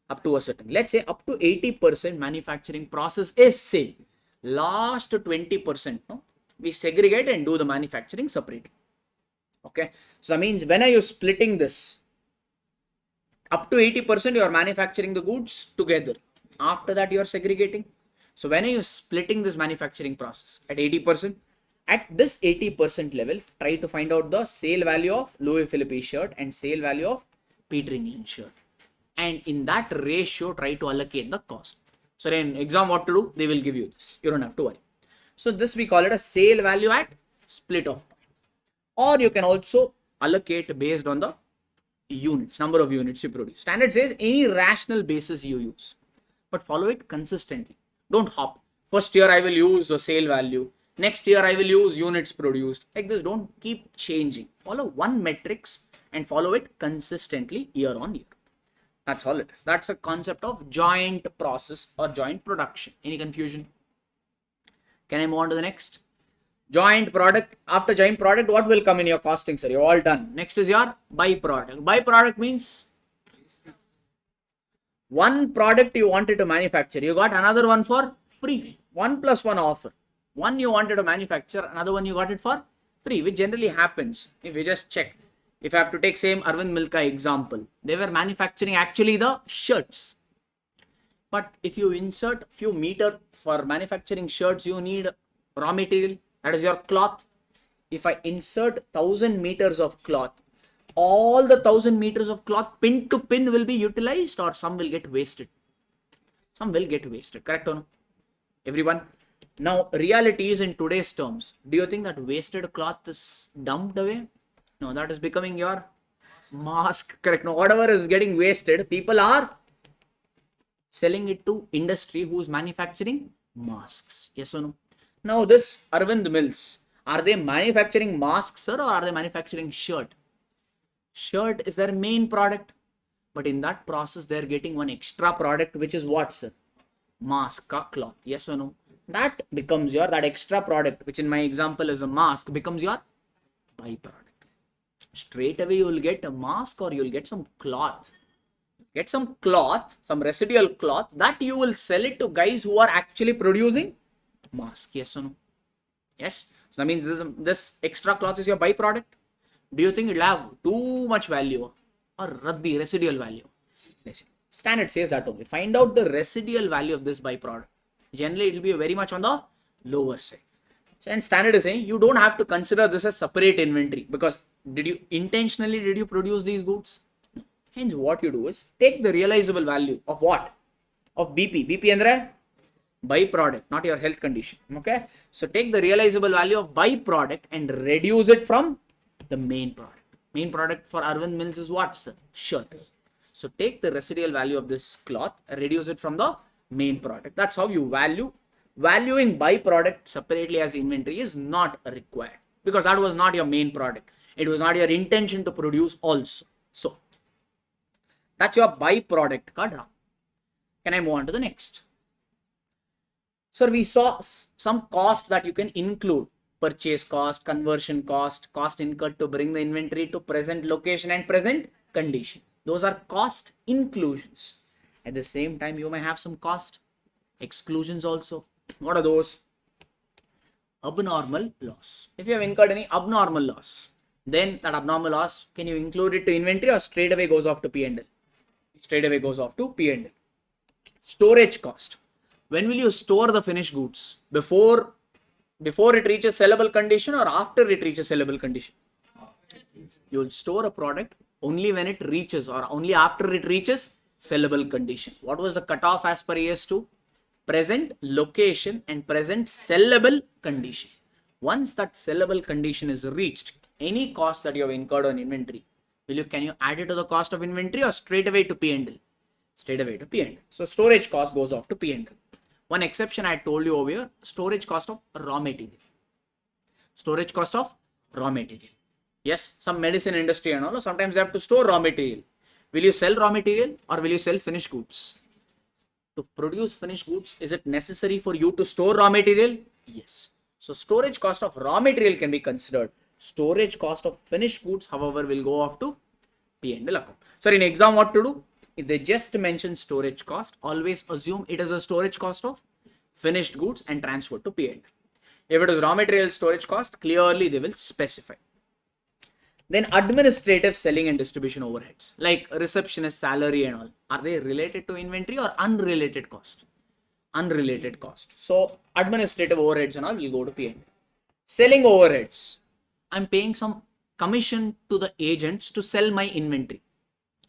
Up to a certain. Let's say up to 80% manufacturing process is same. Last 20%, no, we segregate and do the manufacturing separately. Okay. So that means when are you splitting this? Up to 80% you are manufacturing the goods together. After that you are segregating. So when are you splitting this manufacturing process? At 80%. At this 80% level, try to find out the sale value of Louis Philippe shirt and sale value of Peter England shirt. And in that ratio, try to allocate the cost. So in exam, what to do? They will give you this. You don't have to worry. So this we call it a sale value at split off point. Or you can also allocate based on the units, number of units you produce. Standard says any rational basis you use, but follow it consistently. Don't hop. First year I will use a sale value. Next year I will use units produced. Like this, don't keep changing. Follow one metrics and follow it consistently year on year. That's all it is. That's a concept of joint process or joint production. Any confusion? Can I move on to the next? Joint product. After joint product, what will come in your costing, sir? You're all done. Next is your byproduct. Byproduct means one product you wanted to manufacture. You got another one for free. 1+1 offer. One you wanted to manufacture, another one you got it for free, which generally happens. If you just check. If I have to take same Arvind Milka example, they were manufacturing actually the shirts. But if you insert few meter for manufacturing shirts, you need raw material, that is your cloth. If I insert 1000 meters of cloth, all the 1000 meters of cloth pin to pin will be utilized, or some will get wasted? Some will get wasted, correct or no? Everyone. Now, reality is in today's terms. Do you think that wasted cloth is dumped away? No, that is becoming your mask, correct? No, whatever is getting wasted, people are selling it to industry who's manufacturing masks. Yes or no? Now, this Arvind Mills, are they manufacturing masks, sir, or are they manufacturing shirt? Shirt is their main product, but in that process, they're getting one extra product, which is what, sir? Mask, cloth. Yes or no? That becomes that extra product, which in my example is a mask, becomes your byproduct. Straight away, you will get a mask or you will get some cloth. Get some cloth, some residual cloth that you will sell it to guys who are actually producing mask. Yes or no? Yes. So that means this extra cloth is your byproduct. Do you think it will have too much value or the residual value? Standard says that only. Find out the residual value of this byproduct. Generally, it will be very much on the lower side. So, and standard is saying you don't have to consider this as separate inventory, because did you intentionally produce these goods? No. Hence, what you do is take the realizable value of what? Of BP. BP andre byproduct, not your health condition. Okay. So take the realizable value of byproduct and reduce it from the main product. Main product for Arvind Mills is what, sir? Shirt. So take the residual value of this cloth, reduce it from the main product. That's how you value. Valuing byproduct separately as inventory is not required, because that was not your main product. It was not your intention to produce also. So that's your byproduct card. Can I move on to the next? Sir, we saw some cost that you can include: purchase cost, conversion cost, cost incurred to bring the inventory to present location and present condition. Those are cost inclusions. At the same time, you may have some cost exclusions also. What are those? Abnormal loss. If you have incurred any abnormal loss, then that abnormal loss, can you include it to inventory or straight away goes off to P&L? Straight away goes off to P&L. Storage cost. When will you store the finished goods? Before it reaches sellable condition or after it reaches sellable condition? You will store a product only when it reaches, or only after it reaches sellable condition. What was the cutoff as per AS2? Present location and present sellable condition. Once that sellable condition is reached, any cost that you have incurred on inventory, can you add it to the cost of inventory or straight away to P&L? Straight away to P&L. So storage cost goes off to P&L. One exception I told you over here: storage cost of raw material. Storage cost of raw material. Yes, some medicine industry and all, sometimes they have to store raw material. Will you sell raw material or will you sell finished goods? To produce finished goods, is it necessary for you to store raw material? Yes. So storage cost of raw material can be considered. Storage cost of finished goods, however, will go off to P&L account. So in exam, what to do? If they just mention storage cost, always assume it is a storage cost of finished goods and transfer to P&L. If it is raw material storage cost, clearly they will specify. Then administrative, selling and distribution overheads, like receptionist salary and all, are they related to inventory or unrelated cost? Unrelated cost. So administrative overheads and all will go to P&L. Selling overheads. I'm paying some commission to the agents to sell my inventory.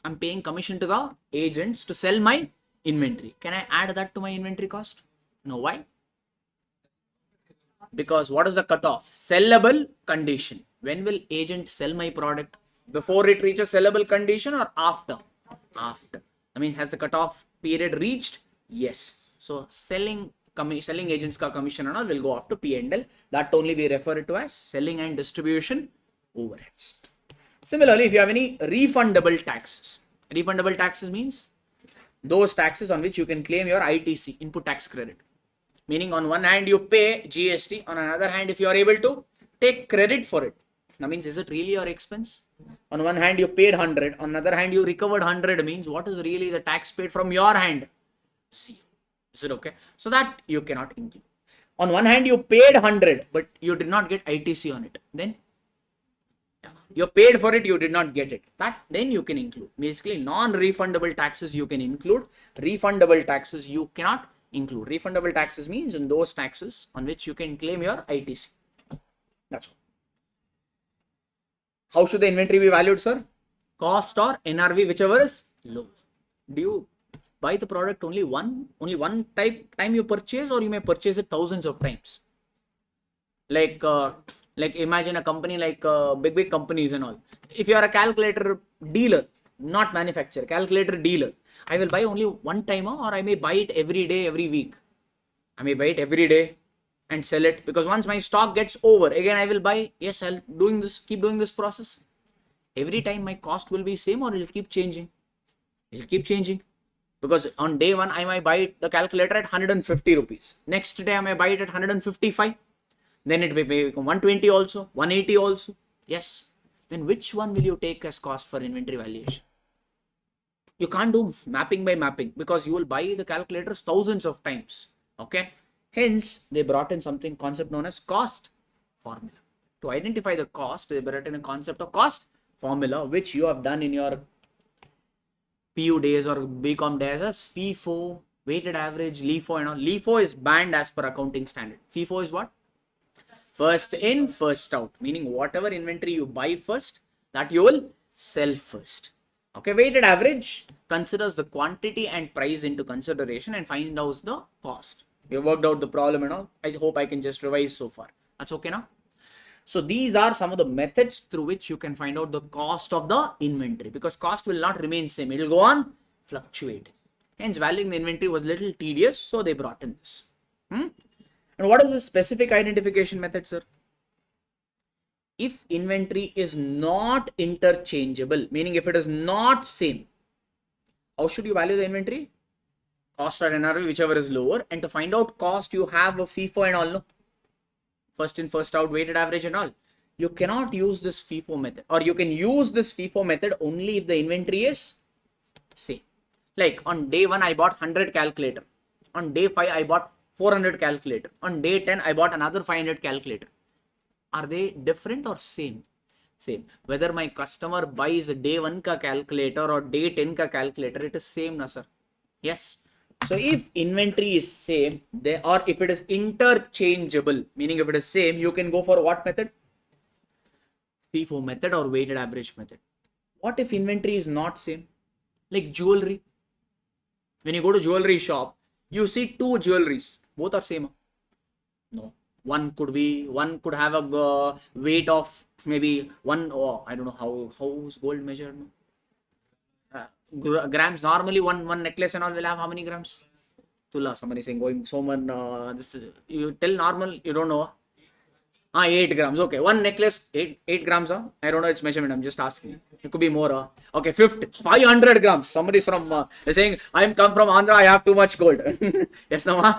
I'm paying commission to the agents to sell my inventory. Can I add that to my inventory cost? No. Why? Because what is the cutoff? Sellable condition. When will agent sell my product? Before it reaches sellable condition or after? After. I mean, has the cutoff period reached? Yes. So selling agents ka commission and all will go off to P&L. That only we refer it to as selling and distribution overheads. Similarly, if you have any refundable taxes. Refundable taxes means those taxes on which you can claim your ITC, input tax credit. Meaning on one hand you pay GST, on another hand if you are able to take credit for it. That means, is it really your expense? On one hand you paid 100, on another hand you recovered 100, means what is really the tax paid from your hand? Zero. Is it okay? So that you cannot include. On one hand you paid 100 but you did not get ITC on it. Then you paid for it, you did not get it. That then you can include. Basically non-refundable taxes you can include. Refundable taxes you cannot include. Refundable taxes means in those taxes on which you can claim your ITC. That's all. How should the inventory be valued, sir? cost or NRV, whichever is low. Do you buy the product only one time you purchase, or you may purchase it thousands of times? Like imagine a company like big companies and all. If you are a calculator dealer, not manufacturer, calculator dealer, I will buy only one time, or I may buy it every day, every week. I may buy it every day and sell it, because once my stock gets over, again I will buy. Yes, I'll keep doing this process. Every time my cost will be same, or it will keep changing? It will keep changing, because on day one I might buy the calculator at 150 rupees. Next day I may buy it at 155. Then it may become 120 also, 180 also. Yes. Then which one will you take as cost for inventory valuation? You can't do mapping by mapping, because you will buy the calculators thousands of times. Okay. Hence, they brought in something concept known as cost formula. To identify the cost, they brought in a concept of cost formula, which you have done in your PU days or BCom days as FIFO, weighted average, LIFO and all. LIFO is banned as per accounting standard. FIFO is what? First in, first out. Meaning whatever inventory you buy first, that you will sell first. Okay, weighted average considers the quantity and price into consideration and find out the cost. We have worked out the problem and all. I hope I can just revise so far. That's okay now? So these are some of the methods through which you can find out the cost of the inventory, because cost will not remain same. It will go on fluctuating. Hence, valuing the inventory was little tedious, so they brought in this. And what is the specific identification method, sir? If inventory is not interchangeable, meaning if it is not same, how should you value the inventory? Cost or NRV, whichever is lower. And to find out cost, you have a FIFO and all, no? First in, first out, weighted average and all. You cannot use this FIFO method, or you can use this FIFO method only if the inventory is same. Like on day 1, I bought 100 calculator. On day 5, I bought 400 calculator. On day 10, I bought another 500 calculator. Are they different or same? Same. Whether my customer buys a day 1 ka calculator or day 10 ka calculator, it is same, na sir? Yes. So if inventory is same, or if it is interchangeable, meaning if it is same, you can go for what method? FIFO method or weighted average method. What if inventory is not same? Like jewelry. When you go to jewelry shop, you see two jewelries. Both are same. No. One could have a weight of maybe I don't know how is gold measured. Grams. Normally one necklace and all will have how many grams? Tula. Somebody saying going this you tell normal, you don't know. 8 grams. Okay, one necklace 8 grams. I don't know its measurement. I'm just asking. It could be more. Okay, 500 grams. Somebody's from they're saying I'm come from Andhra. I have too much gold. Yes, no.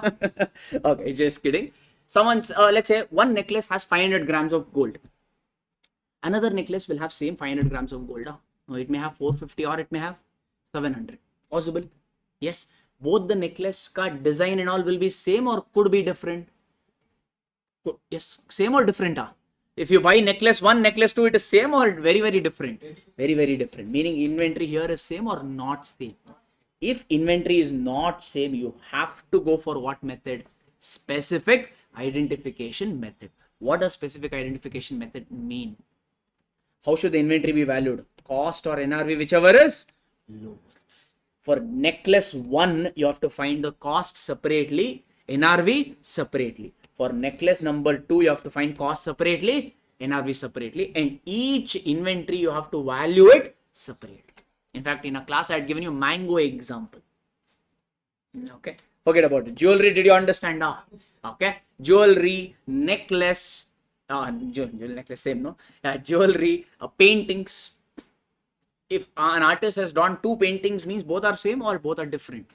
Okay, just kidding. Someone's let's say one necklace has 500 grams of gold. Another necklace will have same 500 grams of gold. No, it may have 450 or it may have 700. Possible. Yes. Both the necklace ka design and all will be same or could be different. Yes, same or different. If you buy necklace 1, necklace 2, it is same or very, very different. Very, very different. Meaning inventory here is same or not same. If inventory is not same, you have to go for what method? Specific identification method. What does specific identification method mean? How should the inventory be valued? Cost or NRV, whichever is lower. For necklace 1, you have to find the cost separately, NRV separately. For necklace number 2, you have to find cost separately, NRV separately, and each inventory you have to value it separately. In fact, in a class I had given you mango example. Okay, forget about it. Jewelry, did you understand? Okay, jewelry, necklace, jewelry necklace same, no? Jewelry, paintings. If an artist has done 2 paintings, means both are same or both are different?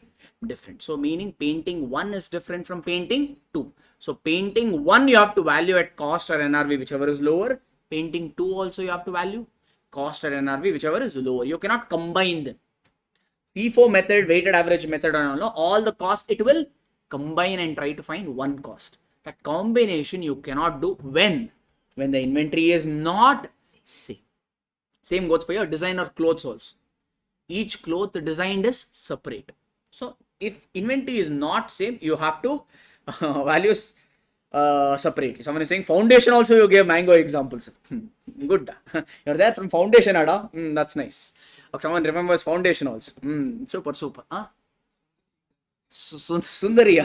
Different. So meaning painting 1 is different from painting 2. So painting 1 you have to value at cost or NRV, whichever is lower. Painting 2 also you have to value cost or NRV, whichever is lower. You cannot combine them. FIFO method, weighted average method, and all the cost it will combine and try to find one cost. That combination you cannot do when the inventory is not same. Same goes for your designer clothes also. Each cloth designed is separate. So if inventory is not same, you have to values separately. Someone is saying foundation also you gave mango examples. Good. You're there from foundation, Ada. That's nice. Okay, someone remembers foundation also. Super, super. Huh? Sundari.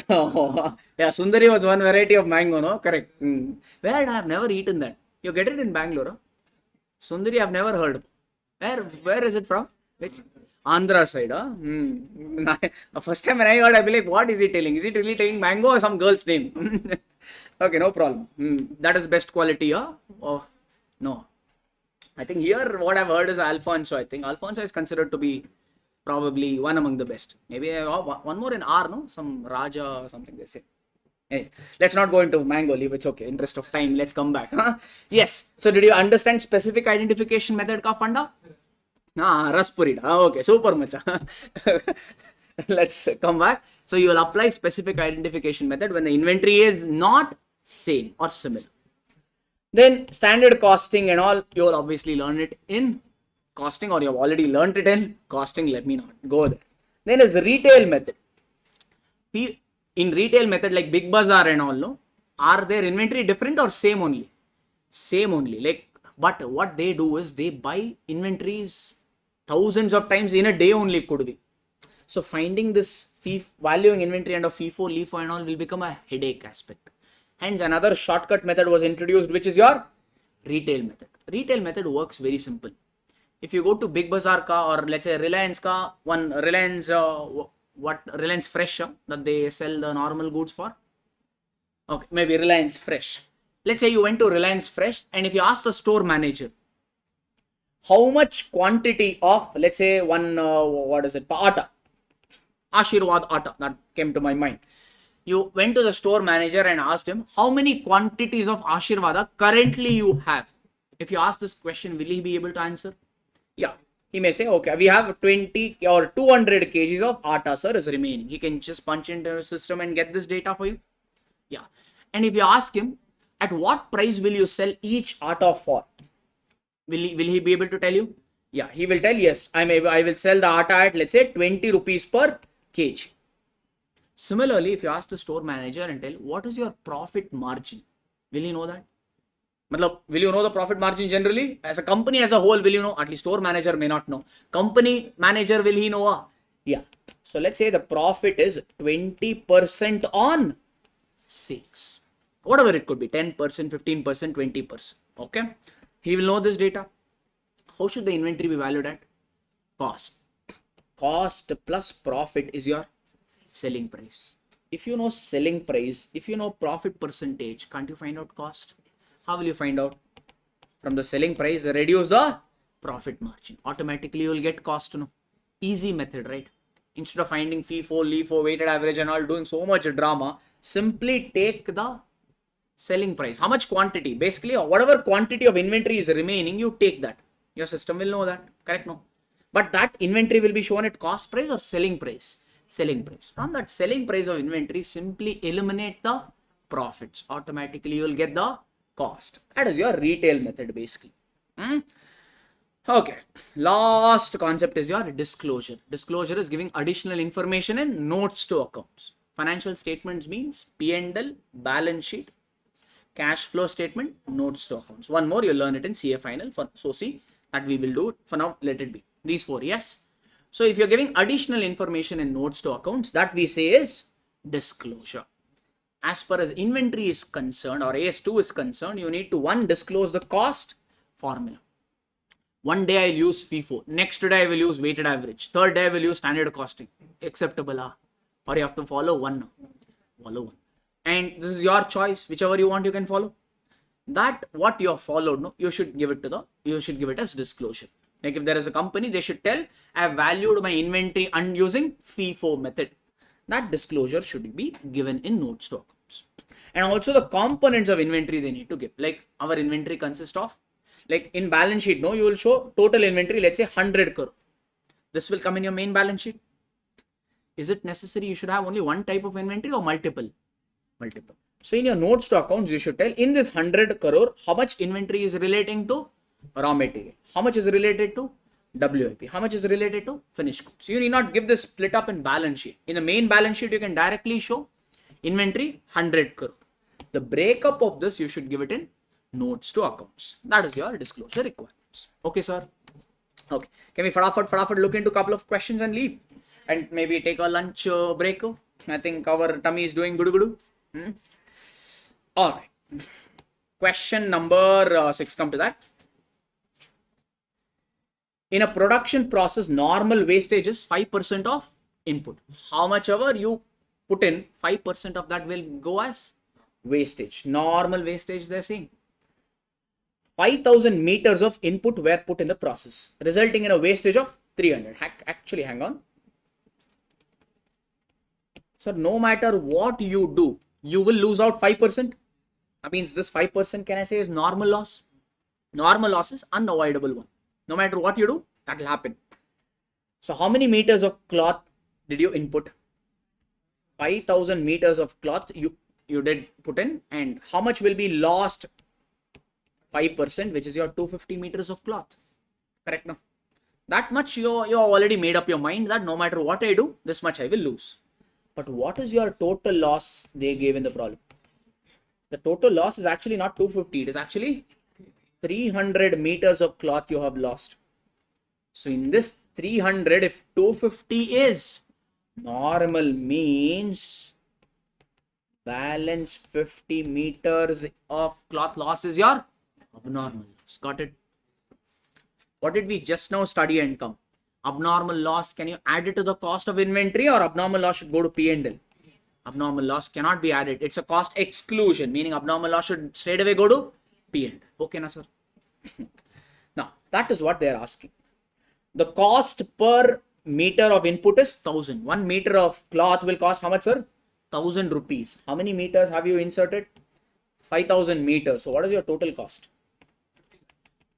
Yeah, Sundari was one variety of mango, no? Correct. Where I have never eaten that. You get it in Bangalore. Huh? Sundari, I've never heard. Where is it from? Which? Andhra side. Huh? First time when I heard, I'll be like, what is he telling? Is he really telling mango or some girl's name? Okay, no problem. That is best quality of no. I think here what I've heard is Alfonso. I think Alfonso is considered to be probably one among the best. Maybe one more in R, no? Some Raja or something they say. Hey, let's not go into mango leaf. It's okay. Interest of time. Let's come back. Huh? Yes. So did you understand specific identification method ka funda? Raspurida. Okay. Super much. Let's come back. So you will apply specific identification method when the inventory is not same or similar. Then standard costing and all, you will obviously learn it in costing, or you have already learned it in costing. Let me not go there. Then is retail method. In retail method like Big Bazaar and all, no, are their inventory different or same only? Same only. Like, but what they do is they buy inventories thousands of times in a day only could be. So finding this valuing inventory and of FIFO, LIFO and all will become a headache aspect. Hence another shortcut method was introduced, which is your retail method. Retail method works very simple. If you go to Big Bazaar ka, or let's say Reliance ka, one Reliance, Reliance Fresh that they sell the normal goods for. Okay, maybe Reliance Fresh. Let's say you went to Reliance Fresh, and if you ask the store manager, how much quantity of, let's say one, atta, Ashirwad atta, that came to my mind. You went to the store manager and asked him, how many quantities of Ashirwada currently you have? If you ask this question, will he be able to answer? Yeah. He may say, okay, we have 20 or 200 kgs of atta, sir, is remaining. He can just punch into the system and get this data for you. Yeah. And if you ask him, at what price will you sell each atta for? Will he be able to tell you? Yeah, he will tell, yes, I will sell the atta at, let's say, 20 rupees per kg. Similarly, if you ask the store manager and tell, what is your profit margin? Will he know that? Will you know the profit margin generally? As a company as a whole, will you know? At least store manager may not know. Company manager, will he know? Yeah. So let's say the profit is 20% on sales. Whatever it could be, 10%, 15%, 20%. Okay. He will know this data. How should the inventory be valued at? Cost. Cost plus profit is your selling price. If you know selling price, if you know profit percentage, can't you find out cost? How will you find out? From the selling price, reduce the profit margin. Automatically you will get cost. No? Easy method, right? Instead of finding FIFO, LIFO, weighted average and all, doing so much drama, simply take the selling price. How much quantity? Basically, whatever quantity of inventory is remaining, you take that. Your system will know that. Correct? No? But that inventory will be shown at cost price or selling price? Selling price. From that selling price of inventory, simply eliminate the profits. Automatically, you will get the cost. That is your retail method basically. Okay. Last concept is your disclosure. Disclosure is giving additional information in notes to accounts. Financial statements means P&L, balance sheet, cash flow statement, notes to accounts. One more, you'll learn it in CA final. So see that we will do it. For now, let it be. These four, yes. So if you're giving additional information in notes to accounts, that we say is disclosure. As far as inventory is concerned, or AS2 is concerned, you need to one, disclose the cost formula. One day I'll use FIFO. Next day I will use weighted average. Third day I will use standard costing. Acceptable. Or you have to follow one. Follow one. And this is your choice. Whichever you want, you can follow. That what you have followed, no, you should give it as disclosure. Like if there is a company, they should tell, I have valued my inventory using FIFO method. That disclosure should be given in notes to accounts. And also the components of inventory they need to give. Like our inventory consists of, like in balance sheet, no, you will show total inventory, let's say 100 crore. This will come in your main balance sheet. Is it necessary you should have only one type of inventory or multiple? Multiple. So in your notes to accounts, you should tell in this 100 crore, how much inventory is relating to raw material, how much is related to WIP, how much is related to finished goods. So you need not give this split up in balance sheet. In the main balance sheet, you can directly show inventory 100 crore. The breakup of this, you should give it in notes to accounts. That is your disclosure requirements. Okay, sir. Okay. Can we fatafat look into a couple of questions and leave? And maybe take a lunch break? I think our tummy is doing good. All right. Question number 6. Come to that. In a production process, normal wastage is 5% of input. How much ever you put in, 5% of that will go as wastage. Normal wastage they're saying. 5,000 meters of input were put in the process, resulting in a wastage of 300. Actually, hang on. So no matter what you do, you will lose out 5%. That means this 5%, can I say, is normal loss? Normal loss is unavoidable one. No matter what you do, that will happen. So how many meters of cloth did you input? 5,000 meters of cloth you did put in, and how much will be lost? 5%, which is your 250 meters of cloth. Correct now? That much you have already made up your mind that no matter what I do, this much I will lose. But what is your total loss they gave in the problem? The total loss is actually not 250. It is actually 300 meters of cloth you have lost. So in this 300, if 250 is normal, means balance 50 meters of cloth loss is your abnormal loss. Got it? What did we just now study and come? Abnormal loss, can you add it to the cost of inventory, or abnormal loss should go to P&L? Abnormal loss cannot be added. It's a cost exclusion, meaning abnormal loss should straight away go to P&L. Okay, na sir? Now, that is what they are asking. The cost per meter of input is 1,000. 1 meter of cloth will cost how much, sir? 1,000 rupees. How many meters have you inserted? 5,000 meters. So what is your total cost?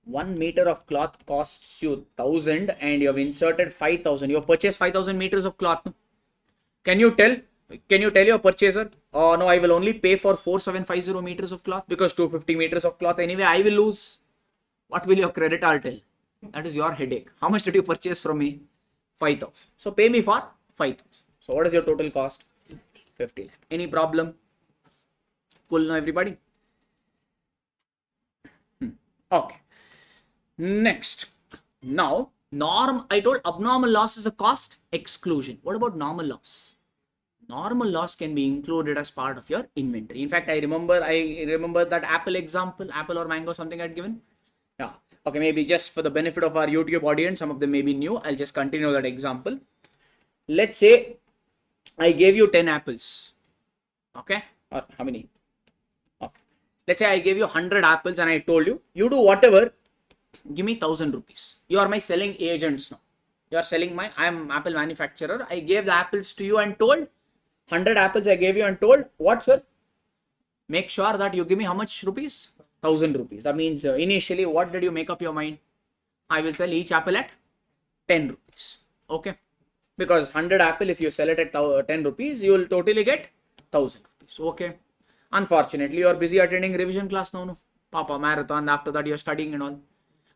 1 meter of cloth costs you 1,000 and you have inserted 5,000. You have purchased 5,000 meters of cloth. Can you tell your purchaser, oh no, I will only pay for 4,750 meters of cloth because 250 meters of cloth anyway I will lose? What will your creditor tell? That is your headache. How much did you purchase from me? 5,000. So pay me for 5,000. So what is your total cost? 50 lakh. Any problem? Cool now, everybody? Okay. Next. Now, I told abnormal loss is a cost exclusion. What about normal loss? Normal loss can be included as part of your inventory. In fact, I remember that apple example, apple or mango, something I had given. Yeah. Okay, maybe just for the benefit of our YouTube audience, some of them may be new. I'll just continue that example. Let's say I gave you 10 apples. Okay. Or how many? Okay. Let's say I gave you 100 apples and I told you, you do whatever, give me 1,000 rupees. You are my selling agents now. You are selling I am apple manufacturer. I gave the apples to you and told, 100 apples I gave you and told, what sir? Make sure that you give me how much rupees? 1,000 rupees. That means initially what did you make up your mind? I will sell each apple at 10 rupees. Okay. Because 100 apple, if you sell it at 10 rupees, you will totally get 1,000 rupees. Okay. Unfortunately, you are busy attending revision class now. No? Papa marathon. After that, you are studying and all.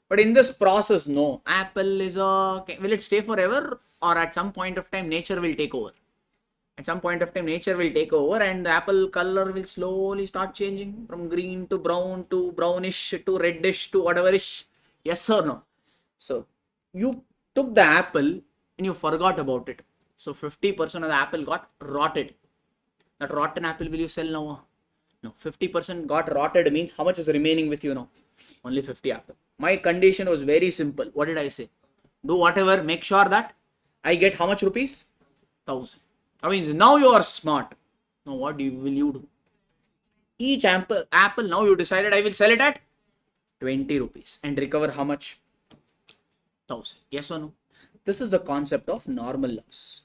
But in this process, no. Apple is will it stay forever, or at some point of time, nature will take over? At some point of time, nature will take over and the apple color will slowly start changing from green to brown to brownish to reddish to whateverish. Yes or no? So you took the apple and you forgot about it. So 50% of the apple got rotted. That rotten apple will you sell now? No, 50% got rotted means how much is remaining with you now? Only 50 apple. My condition was very simple. What did I say? Do whatever, make sure that I get how much rupees? 1,000. That means now you are smart. Now what will you do? Each apple now you decided I will sell it at 20 rupees and recover how much? 1,000. Yes or no? This is the concept of normal loss.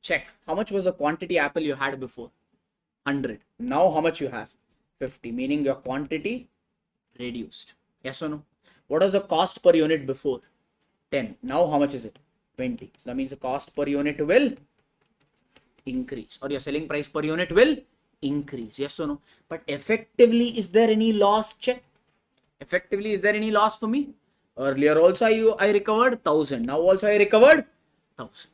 Check. How much was the quantity apple you had before? 100. Now how much you have? 50. Meaning your quantity reduced. Yes or no? What was the cost per unit before? 10. Now how much is it? 20. So that means the cost per unit will increase, or your selling price per unit will increase. Yes or no? But effectively, is there any loss? Check. Effectively, is there any loss for me? Earlier also I recovered 1,000. Now also I recovered 1,000.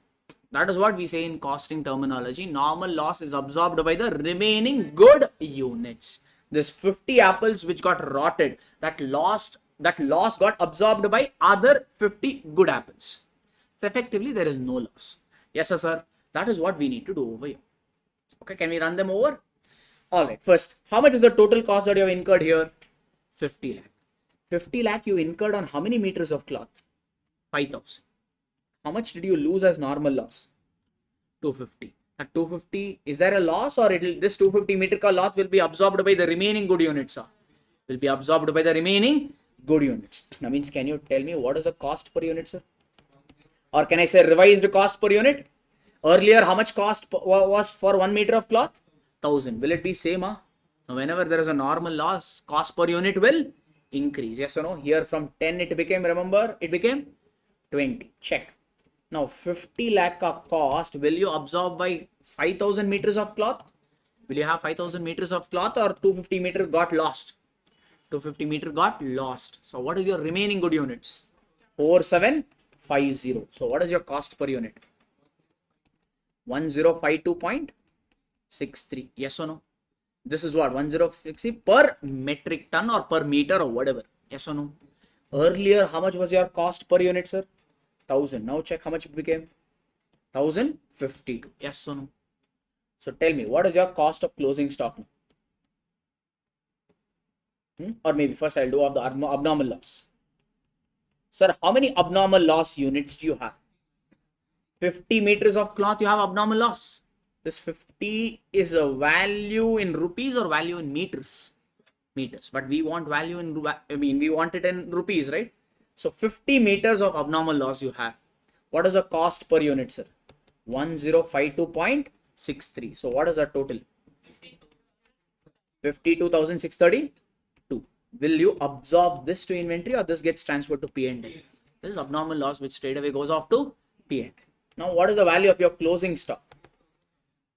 That is what we say in costing terminology. Normal loss is absorbed by the remaining good units. There's 50 apples which got rotted. That loss got absorbed by other 50 good apples. So effectively, there is no loss. Yes, sir. That is what we need to do over here. Okay, can we run them over? All right. First, how much is the total cost that you have incurred here? 50 lakh. 50 lakh you incurred on how many meters of cloth? 5,000. How much did you lose as normal loss? 250. At 250, is there a loss, or this 250 meter cloth will be absorbed by the remaining good units? Sir? Will be absorbed by the remaining good units. Now means, can you tell me what is the cost per unit, sir? Or can I say revised cost per unit? Earlier, how much cost was for 1 meter of cloth? 1000. Will it be same? Now, whenever there is a normal loss, cost per unit will increase. Yes or no? Here from 10 it became, remember, it became 20. Check. Now 50 lakh cost, will you absorb by 5,000 meters of cloth? Will you have 5,000 meters of cloth, or 250 meter got lost? 250 meter got lost. So what is your remaining good units? 4750. So what is your cost per unit? 1052.63. Yes or no? This is what? 1060 per metric ton or per meter or whatever. Yes or no? Earlier, how much was your cost per unit, sir? 1000. Now check how much it became. 1052. Yes or no? So tell me, what is your cost of closing stock now? Or maybe first I'll do of the abnormal loss. Sir, how many abnormal loss units do you have? 50 meters of cloth you have abnormal loss. This 50 is a value in rupees or value in meters? Meters. But we want value in, we want it in rupees, right? So 50 meters of abnormal loss you have. What is the cost per unit, sir? 1052.63. So what is the total? 52,632. Will you absorb this to inventory, or this gets transferred to P&L? This is abnormal loss which straight away goes off to P&L. Now what is the value of your closing stock?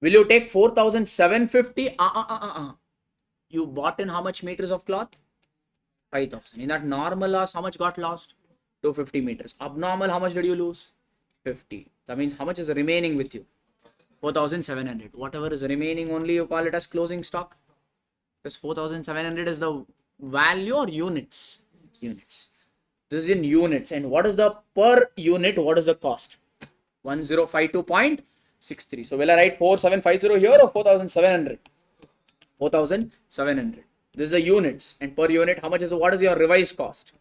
Will you take 4,750? You bought in how much meters of cloth? 5,000. In that normal loss, how much got lost? 250 meters. Abnormal, how much did you lose? 50. That means how much is remaining with you? 4,700. Whatever is remaining, only you call it as closing stock. This 4,700 is the value or units? Units. This is in units. And what is the per unit? What is the cost? 1052.63. So will I write 4750 here or 4,700? 4,700. This is the units, and per unit, how much is, what is your revised cost?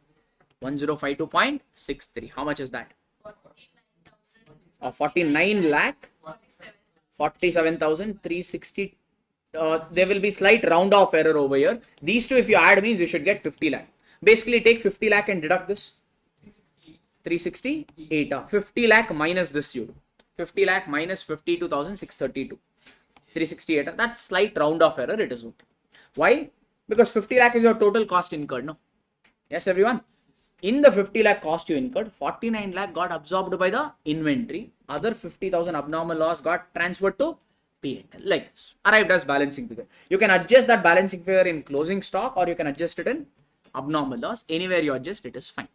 1052.63. How much is that? 49 lakh 47,360. There will be slight round off error over here. These two, if you add, means you should get 50 lakh. Basically, take 50 lakh and deduct this. 368. 50 lakh minus this you do. 50 lakh minus 52,632. 368. That's slight round off error. It is okay. Why? Because 50 lakh is your total cost incurred, no? Yes, everyone. In the 50 lakh cost you incurred, 49 lakh got absorbed by the inventory. Other 50,000 abnormal loss got transferred to P&L, like this. Arrived as balancing figure. You can adjust that balancing figure in closing stock, or you can adjust it in abnormal loss. Anywhere you adjust, it is fine.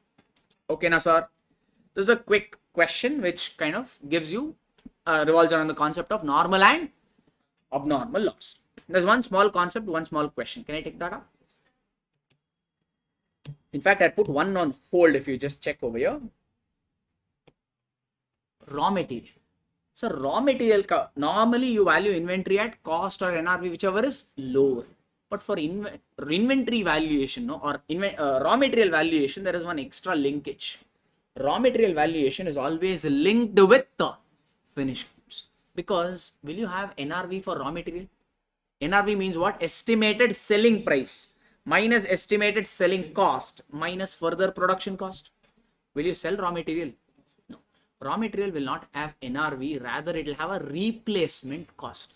Okay, now, sir. This is a quick question which kind of gives you, revolves around the concept of normal and abnormal loss. There's one small concept, one small question. Can I take that up? In fact, I put one on hold if you just check over here. Raw material. So raw material, normally you value inventory at cost or NRV, whichever is lower. But for inventory valuation, no, or raw material valuation, there is one extra linkage. Raw material valuation is always linked with the finished goods. Because will you have NRV for raw material? NRV means what? Estimated selling price minus estimated selling cost minus further production cost. Will you sell raw material? No. Raw material will not have NRV, rather it will have a replacement cost.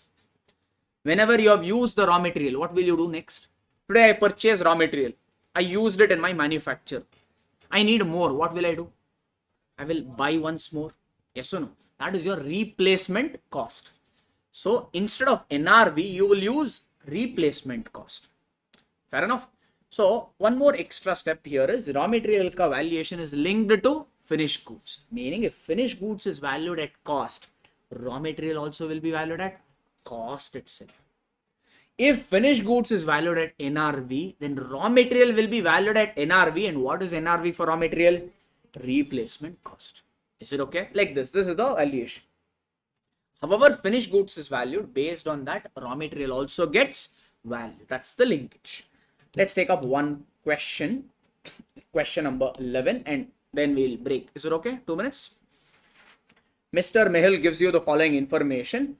Whenever you have used the raw material, what will you do next? Today I purchase raw material. I used it in my manufacture. I need more. What will I do? I will buy once more. Yes or no? That is your replacement cost. So instead of NRV, you will use replacement cost. Fair enough. So one more extra step here is raw material ka valuation is linked to finished goods. Meaning if finished goods is valued at cost, raw material also will be valued at cost itself. If finished goods is valued at NRV, then raw material will be valued at NRV. And what is NRV for raw material? Replacement cost. Is it okay? Like this. This is the valuation. However, finished goods is valued based on that raw material also gets valued. That's the linkage. Let's take up one question. Question number 11 and then we'll break. Is it okay? 2 minutes. Mr. Mehul gives you the following information.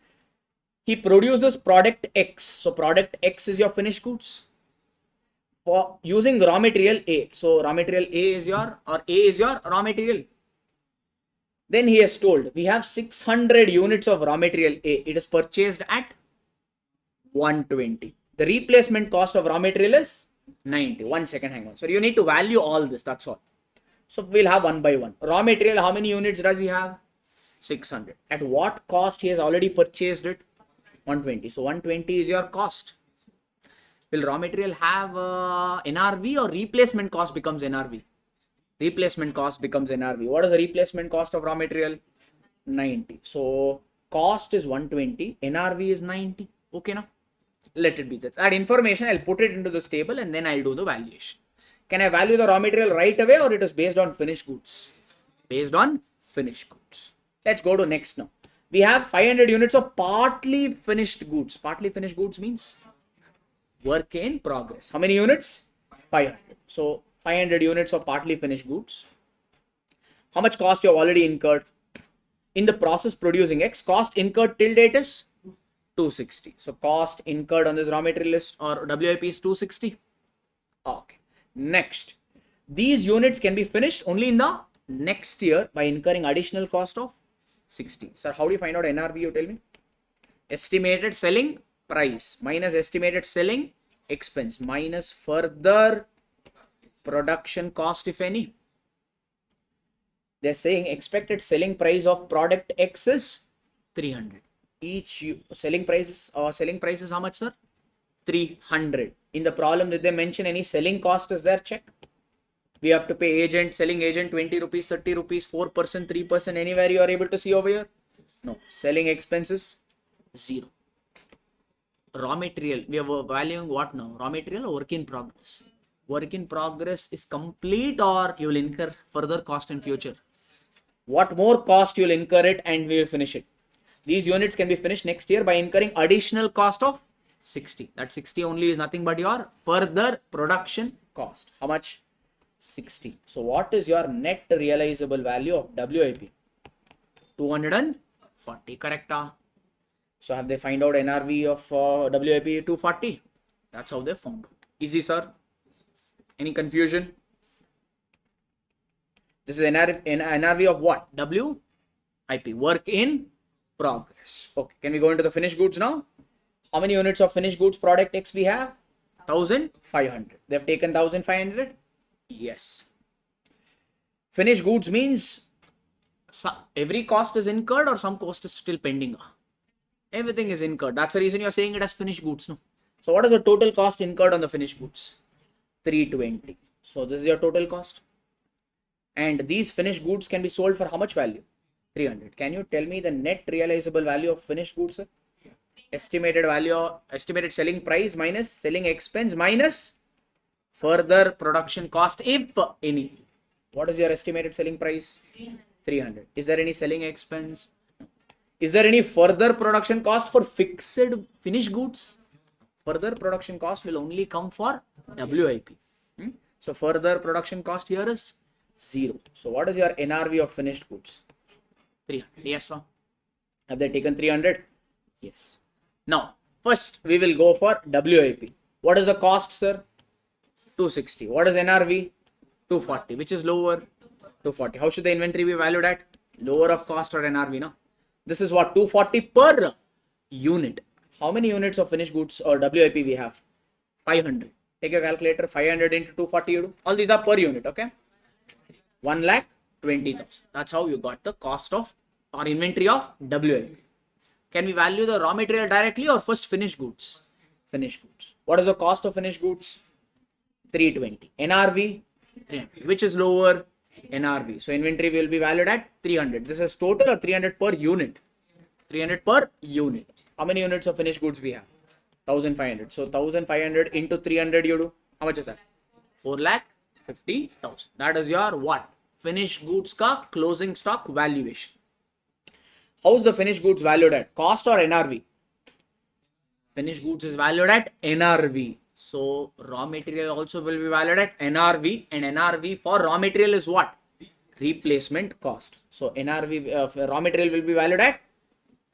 He produces product X. So product X is your finished goods for using raw material A. So raw material A is your raw material. Then he has told we have 600 units of raw material A. It is purchased at 120. The replacement cost of raw material is 90. 1 second, hang on. So you need to value all this. That's all. So we'll have one by one. Raw material, how many units does he have? 600. At what cost he has already purchased it? 120. So 120 is your cost. Will raw material have NRV or replacement cost becomes NRV? Replacement cost becomes NRV. What is the replacement cost of raw material? 90. So cost is 120. NRV is 90. Okay now? Let it be that. That information I'll put it into this table and then I'll do the valuation. Can I value the raw material right away or it is based on finished goods? Based on finished goods. Let's go to next now. We have 500 units of partly finished goods. Partly finished goods means work in progress. How many units? 500. So 500 units of partly finished goods. How much cost you have already incurred? In the process producing X, cost incurred till date is 260. So cost incurred on this raw material list or WIP is 260. Okay. Next, these units can be finished only in the next year by incurring additional cost of 60. Sir, how do you find out NRV? You tell me. Estimated selling price minus estimated selling expense minus further production cost, if any. They're saying expected selling price of product X is 300. Each selling price is how much, sir? 300. In the problem, did they mention any selling cost is there? Check. We have to pay agent, selling agent 20 rupees, 30 rupees, 4%, 3%, anywhere you are able to see over here? No. Selling expenses, 0. Raw material, we are valuing what now? Raw material or work in progress? Work in progress is complete or you will incur further cost in future? What more cost you will incur it and we will finish it? These units can be finished next year by incurring additional cost of 60. That 60 only is nothing but your further production cost. How much? 60. So what is your net realizable value of WIP? 240. Correct? So have they find out NRV of WIP 240? That's how they found out. Easy, sir. Any confusion? This is NRV of what? WIP. Work in progress. Okay. Can we go into the finished goods now? How many units of finished goods product X we have? 1500. They have taken 1500? Yes. Finished goods means every cost is incurred or some cost is still pending? Everything is incurred. That's the reason you're saying it as finished goods. No. So what is the total cost incurred on the finished goods? 320. So this is your total cost. And these finished goods can be sold for how much value? 300. Can you tell me the net realizable value of finished goods, sir? Estimated value, estimated selling price minus selling expense minus further production cost, if any. What is your estimated selling price? 300. Is there any selling expense? Is there any further production cost for fixed finished goods? Further production cost will only come for WIP. So further production cost here is 0. So what is your NRV of finished goods? 300. Yes, sir. Have they taken 300? Yes. Now, first we will go for WIP. What is the cost, sir? 260. What is NRV? 240. Which is lower? 240. How should the inventory be valued at? Lower of cost or NRV, no? This is what? 240 per unit. How many units of finished goods or WIP we have? 500. Take your calculator. 500 into 240 you do. All these are per unit, okay? 1,20,000. That's how you got the cost of or inventory of WIP. Can we value the raw material directly or first finished goods? Finished goods. What is the cost of finished goods? 320. NRV? 300. Which is lower? NRV. So inventory will be valued at 300. This is total or 300 per unit? 300 per unit. How many units of finished goods we have? 1,500. So 1,500 into 300 you do. How much is that? 4,50,000. That is your what? Finished goods ka closing stock valuation. How's the finished goods valued at? Cost or NRV? Finished goods is valued at NRV. So raw material also will be valued at NRV, and NRV for raw material is what? Replacement cost. So NRV raw material will be valued at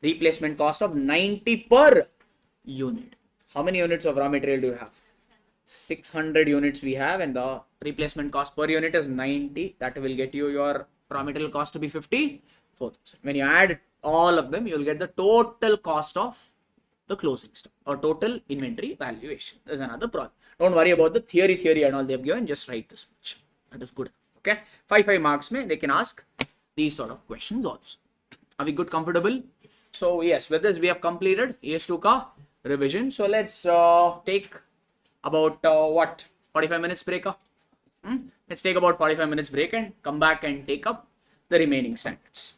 replacement cost of 90 per unit. How many units of raw material do you have? 600 units we have, and the replacement cost per unit is 90. That will get you your raw material cost to be 54,000. When you add all of them, you will get the total cost of the closing stock or total inventory valuation. There's another problem. Don't worry about the theory and all they have given. Just write this much. That is good. Okay. 5 marks mein they can ask these sort of questions also. Are we good, comfortable? So yes, with this we have completed ES2 ka revision. So let's take about 45 minutes break. Let's take about 45 minutes break and come back and take up the remaining standards.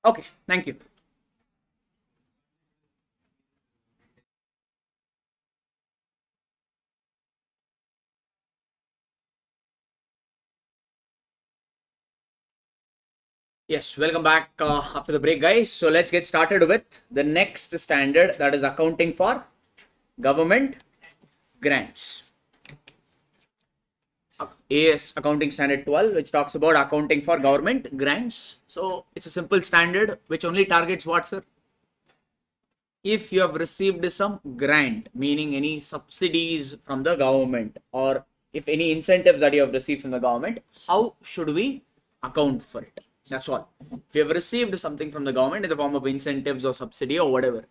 Okay, thank you. Yes, welcome back after the break, guys. So let's get started with the next standard, that is accounting for government grants. AS Accounting Standard 12, which talks about accounting for government grants. So it's a simple standard which only targets what, sir? If you have received some grant, meaning any subsidies from the government, or if any incentives that you have received from the government, how should we account for it? That's all. If you have received something from the government in the form of incentives or subsidy or whatever,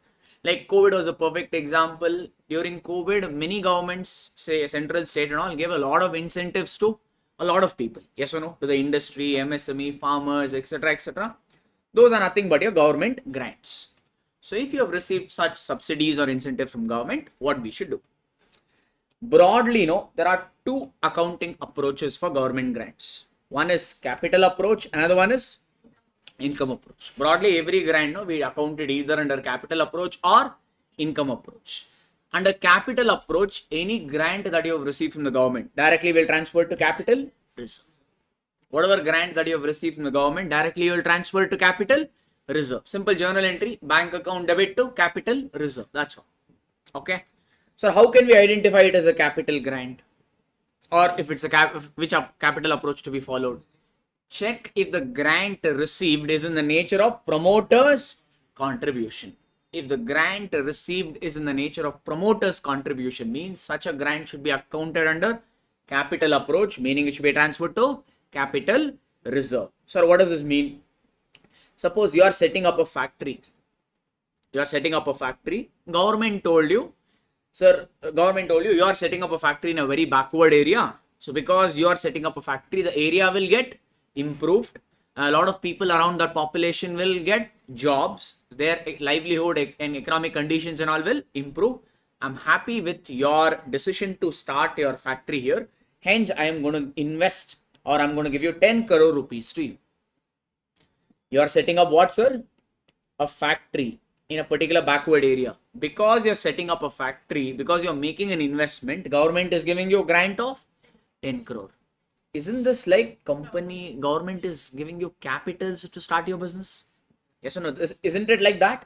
like COVID was a perfect example. During COVID, many governments, say central, state and all, gave a lot of incentives to a lot of people. Yes or no? To the industry, MSME, farmers, etc., etc. Those are nothing but your government grants. So if you have received such subsidies or incentive from government, what we should do? Broadly, there are two accounting approaches for government grants. One is capital approach, another one is income approach. Broadly, every grant we accounted either under capital approach or income approach. Under capital approach, any grant that you have received from the government directly will transfer to capital reserve. Whatever grant that you have received from the government, directly you will transfer to capital reserve. Simple journal entry, bank account debit to capital reserve. That's all. Okay. So how can we identify it as a capital grant? Or if it's which capital approach to be followed? Check if the grant received is in the nature of promoter's contribution. If the grant received is in the nature of promoter's contribution, means such a grant should be accounted under capital approach, meaning it should be transferred to capital reserve. So what does this mean? Suppose you are setting up a factory. Government told you, sir, you are setting up a factory in a very backward area. So because you are setting up a factory, the area will get improved. A lot of people around that population will get jobs. Their livelihood and economic conditions and all will improve. I'm happy with your decision to start your factory here. Hence, I am going to invest, or I'm going to give you 10 crore rupees to you. You are setting up what, sir? A factory in a particular backward area. Because you're setting up a factory, because you're making an investment, government is giving you a grant of 10 crore. Isn't this like government is giving you capitals to start your business? Yes or no? Isn't it like that?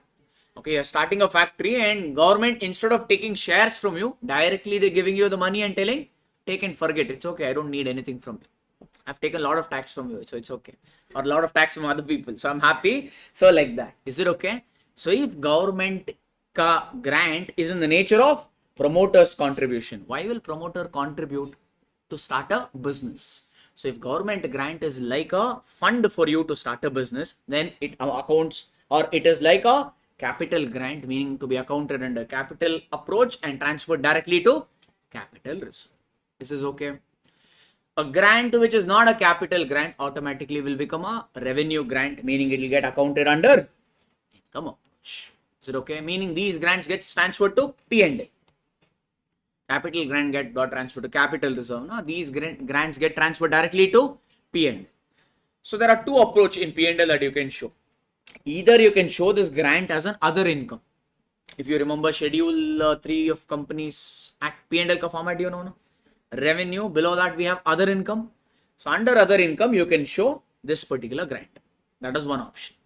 Okay, you're starting a factory and government, instead of taking shares from you, directly they're giving you the money and telling, take and forget. It's okay. I don't need anything from you. I've taken a lot of tax from you, so it's okay. Or a lot of tax from other people. So I'm happy. So like that. Is it okay? So if government grant is in the nature of promoter's contribution, why will promoter contribute to start a business? So if government grant is like a fund for you to start a business, then it accounts, or it is like a capital grant, meaning to be accounted under capital approach and transferred directly to capital reserve. This is okay. A grant which is not a capital grant automatically will become a revenue grant, meaning it will get accounted under income approach. Is it okay? Meaning these grants get transferred to P&A. Capital grant got transferred to capital reserve. Now these grants get transferred directly to P&L. So there are two approaches in P&L that you can show. Either you can show this grant as an other income. If you remember Schedule 3 of Companies Act, P&L ka format, do you know? No? Revenue, below that we have other income. So under other income, you can show this particular grant. That is one option.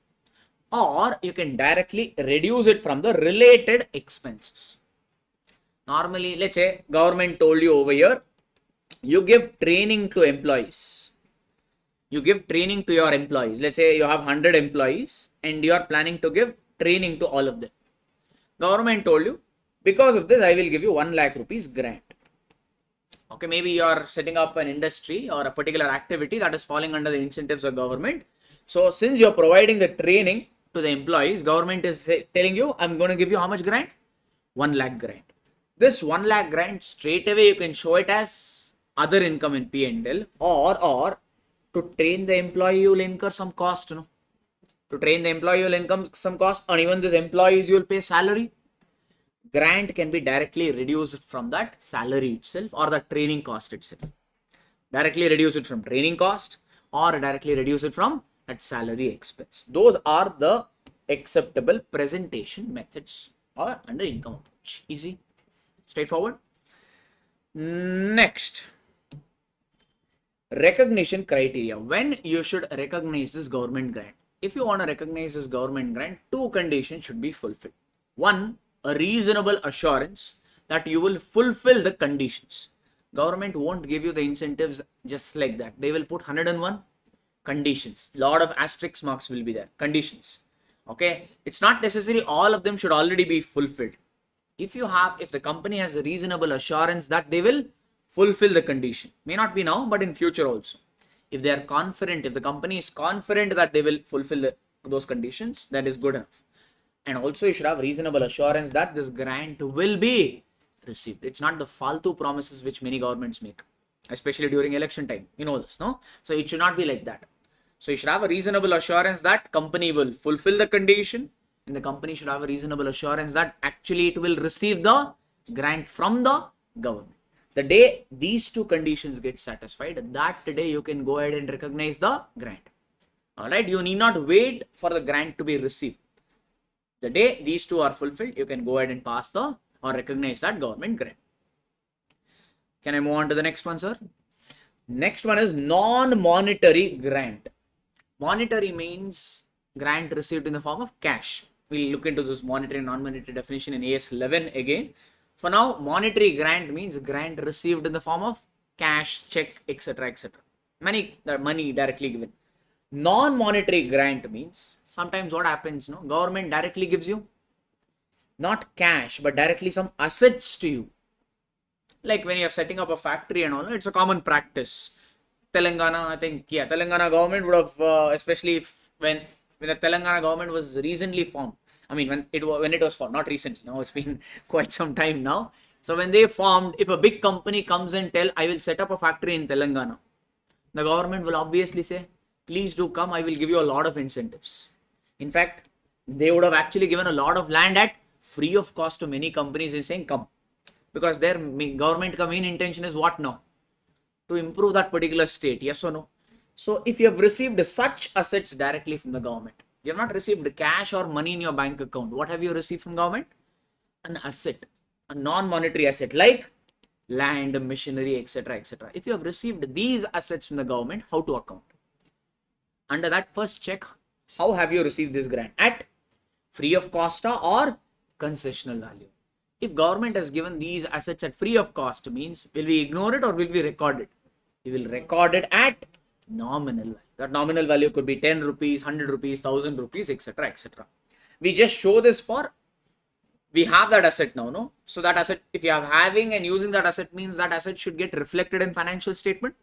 Or you can directly reduce it from the related expenses. Normally, let's say government told you over here, you give training to employees. You give training to your employees. Let's say you have 100 employees and you are planning to give training to all of them. Government told you, because of this, I will give you 1 lakh rupees grant. Okay, maybe you are setting up an industry or a particular activity that is falling under the incentives of government. So since you are providing the training to the employees, government is telling you, I'm going to give you how much grant? 1 lakh grant. This 1 lakh grant, straight away you can show it as other income in P&L, or to train the employee, you will incur some cost, To train the employee, you will incur some cost, and even these employees, you will pay salary. Grant can be directly reduced from that salary itself or the training cost itself. Directly reduce it from training cost or directly reduce it from that salary expense. Those are the acceptable presentation methods or under income approach. Easy, straightforward. Next, recognition criteria. When you should recognize this government grant? If you want to recognize this government grant, two conditions should be fulfilled. One, a reasonable assurance that you will fulfill the conditions. Government won't give you the incentives just like that. They will put 101 conditions. Lot of asterisk marks will be there. Conditions. Okay. It's not necessary all of them should already be fulfilled. If the company has a reasonable assurance that they will fulfill the condition, may not be now, but in future also. If they are confident, if the company is confident that they will fulfill those conditions, that is good enough. And also you should have reasonable assurance that this grant will be received. It's not the faltu promises which many governments make, especially during election time. You know this, no? So it should not be like that. So you should have a reasonable assurance that company will fulfill the condition, and the company should have a reasonable assurance that actually it will receive the grant from the government. The day these two conditions get satisfied, that day you can go ahead and recognize the grant. Alright, you need not wait for the grant to be received. The day these two are fulfilled, you can go ahead and pass the or recognize that government grant. Can I move on to the next one, sir? Next one is non-monetary grant. Monetary means grant received in the form of cash. We'll look into this monetary and non-monetary definition in AS 11 again. For now, monetary grant means grant received in the form of cash, check, etc. etc. Money directly given. Non-monetary grant means sometimes what happens, government directly gives you not cash but directly some assets to you. Like when you're setting up a factory and all, it's a common practice. Telangana, I think, Telangana government would have, especially when the Telangana government was recently formed. I mean, when it was formed, not recently. It's been quite some time now. So when they formed, if a big company comes and tell, I will set up a factory in Telangana, the government will obviously say, please do come, I will give you a lot of incentives. In fact, they would have actually given a lot of land at free of cost to many companies and saying, come. Because their government main intention is what now? To improve that particular state, yes or no? So if you have received such assets directly from the government, you have not received cash or money in your bank account. What have you received from government? An asset, a non-monetary asset like land, machinery, etc. etc. If you have received these assets from the government, how to account? Under that, first check how have you received this grant, at free of cost or concessional value. If government has given these assets at free of cost, means will we ignore it or will we record it? We will record it at nominal value. That nominal value could be 10 rupees, 100 rupees, 1000 rupees, etc. etc. We just show this for, we have that asset now, no? So that asset, if you are having and using that asset, means that asset should get reflected in financial statement.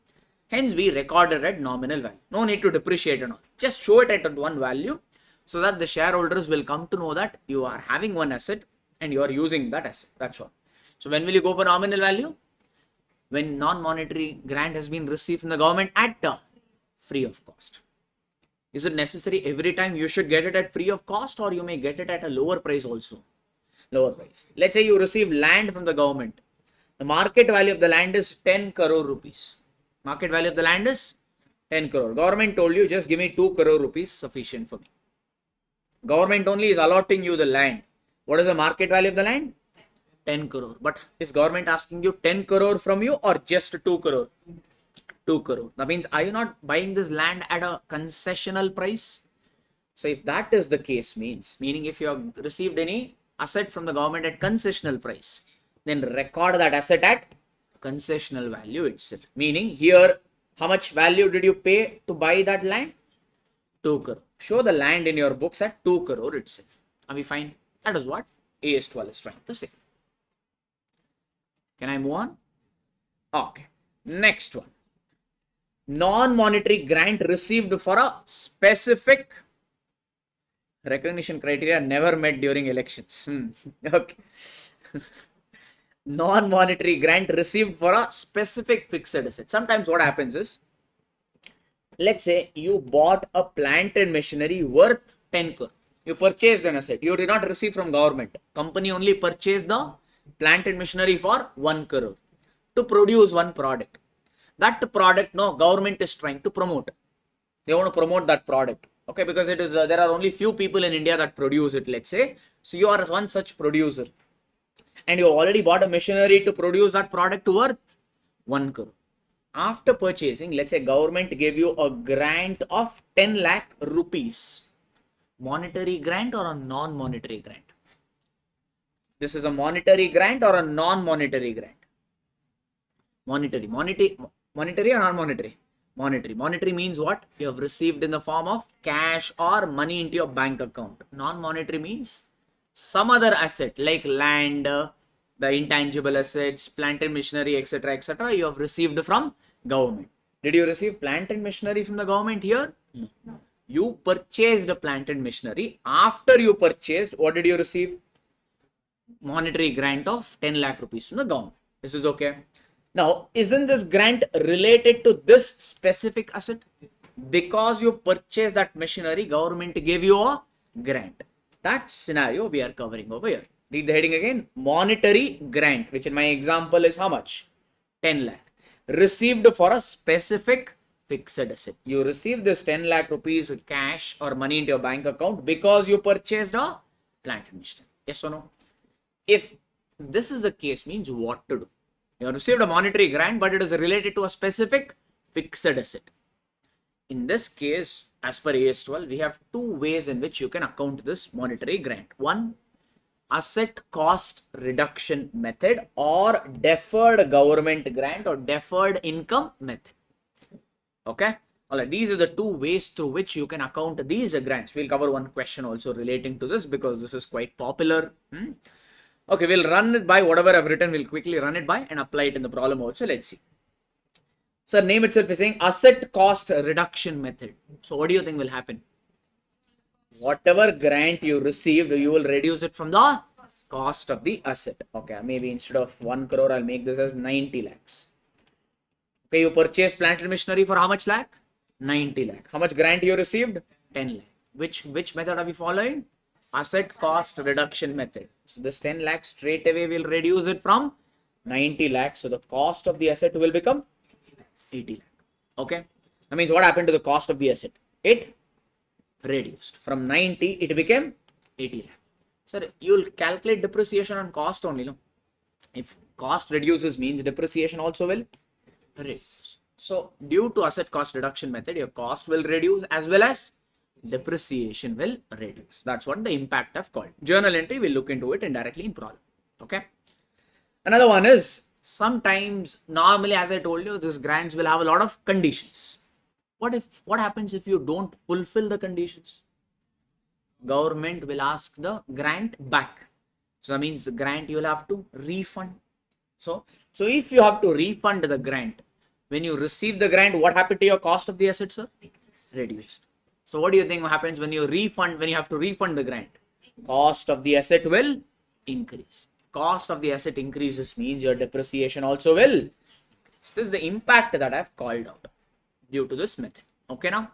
Hence, we record it at nominal value. No need to depreciate and all. Just show it at one value so that the shareholders will come to know that you are having one asset and you are using that asset. That's all. So when will you go for nominal value? When non-monetary grant has been received from the government at free of cost. Is it necessary every time you should get it at free of cost, or you may get it at a lower price also? Lower price. Let's say you receive land from the government. The market value of the land is 10 crore rupees. Market value of the land is 10 crore. Government told you just give me 2 crore rupees sufficient for me. Government only is allotting you the land. What is the market value of the land? 10 crore. But is government asking you 10 crore from you or just 2 crore? 2 crore. That means, are you not buying this land at a concessional price? So if that is the case, meaning if you have received any asset from the government at concessional price, then record that asset at concessional value itself. Meaning here, how much value did you pay to buy that land? 2 crore. Show the land in your books at 2 crore itself. Are we fine? That is what AS12 is trying to say. Can I move on? Okay. Next one. Non-monetary grant received for a specific recognition criteria never met during elections. Okay. Non-monetary grant received for a specific fixed asset. Sometimes what happens is, let's say you bought a plant and machinery worth 10 crore. You purchased an asset. You did not receive from government. Company only purchased the plant and machinery for 1 crore to produce one product. That product, no, government is trying to promote. They want to promote that product. Okay, because it is there are only few people in India that produce it, let's say. So you are one such producer. And you already bought a machinery to produce that product worth 1 crore. After purchasing, let's say government gave you a grant of 10 lakh rupees. Monetary grant or a non-monetary grant? This is a monetary grant or a non-monetary grant? Monetary or non-monetary? Monetary. Monetary means what? You have received in the form of cash or money into your bank account. Non-monetary means some other asset like land, the intangible assets, plant and machinery, etc., etc. you have received from government. Did you receive plant and machinery from the government here? No. You purchased a plant and machinery. After you purchased, what did you receive? Monetary grant of 10 lakh rupees from the government. This is okay. Now, isn't this grant related to this specific asset? Because you purchased that machinery, government gave you a grant. That scenario we are covering over here. Read the heading again. Monetary grant, which in my example is how much? 10 lakh. Received for a specific fixed asset. You received this 10 lakh rupees cash or money into your bank account because you purchased a plant and machinery. Yes or no? If this is the case, means what to do? You have received a monetary grant, but it is related to a specific fixed asset. In this case, as per AS12, we have two ways in which you can account this monetary grant. One, asset cost reduction method, or deferred government grant or deferred income method. Okay. Alright, these are the two ways through which you can account these grants. We'll cover one question also relating to this because this is quite popular. Okay, we'll run it by whatever I've written. We'll quickly run it by and apply it in the problem also. Let's see. So name itself is saying asset cost reduction method. So what do you think will happen? Whatever grant you received, you will reduce it from the cost of the asset. Okay, maybe instead of 1 crore, I'll make this as 90 lakhs. Okay, you purchased plant and machinery for how much lakh? 90 lakh. How much grant you received? 10 lakh. Which method are we following? Asset cost reduction method. So this 10 lakh straight away will reduce it from 90 lakh. So the cost of the asset will become 80 lakh. Okay. That means what happened to the cost of the asset? It reduced. From 90, it became 80 lakh. Sir, you'll calculate depreciation on cost only, no? If cost reduces means depreciation also will reduce. So due to asset cost reduction method, your cost will reduce as well as depreciation will reduce. That's what the impact I've called. Journal entry, we'll look into it indirectly in problem. Okay. Another one is sometimes, normally, as I told you, these grants will have a lot of conditions. What happens if you don't fulfill the conditions? Government will ask the grant back. So that means the grant you will have to refund. So if you have to refund the grant, when you receive the grant, what happened to your cost of the asset, sir? Reduced. So what do you think happens when you have to refund the grant? Cost of the asset will increase. Cost of the asset increases means your depreciation also will increase. This is the impact that I've called out due to this method. Okay, now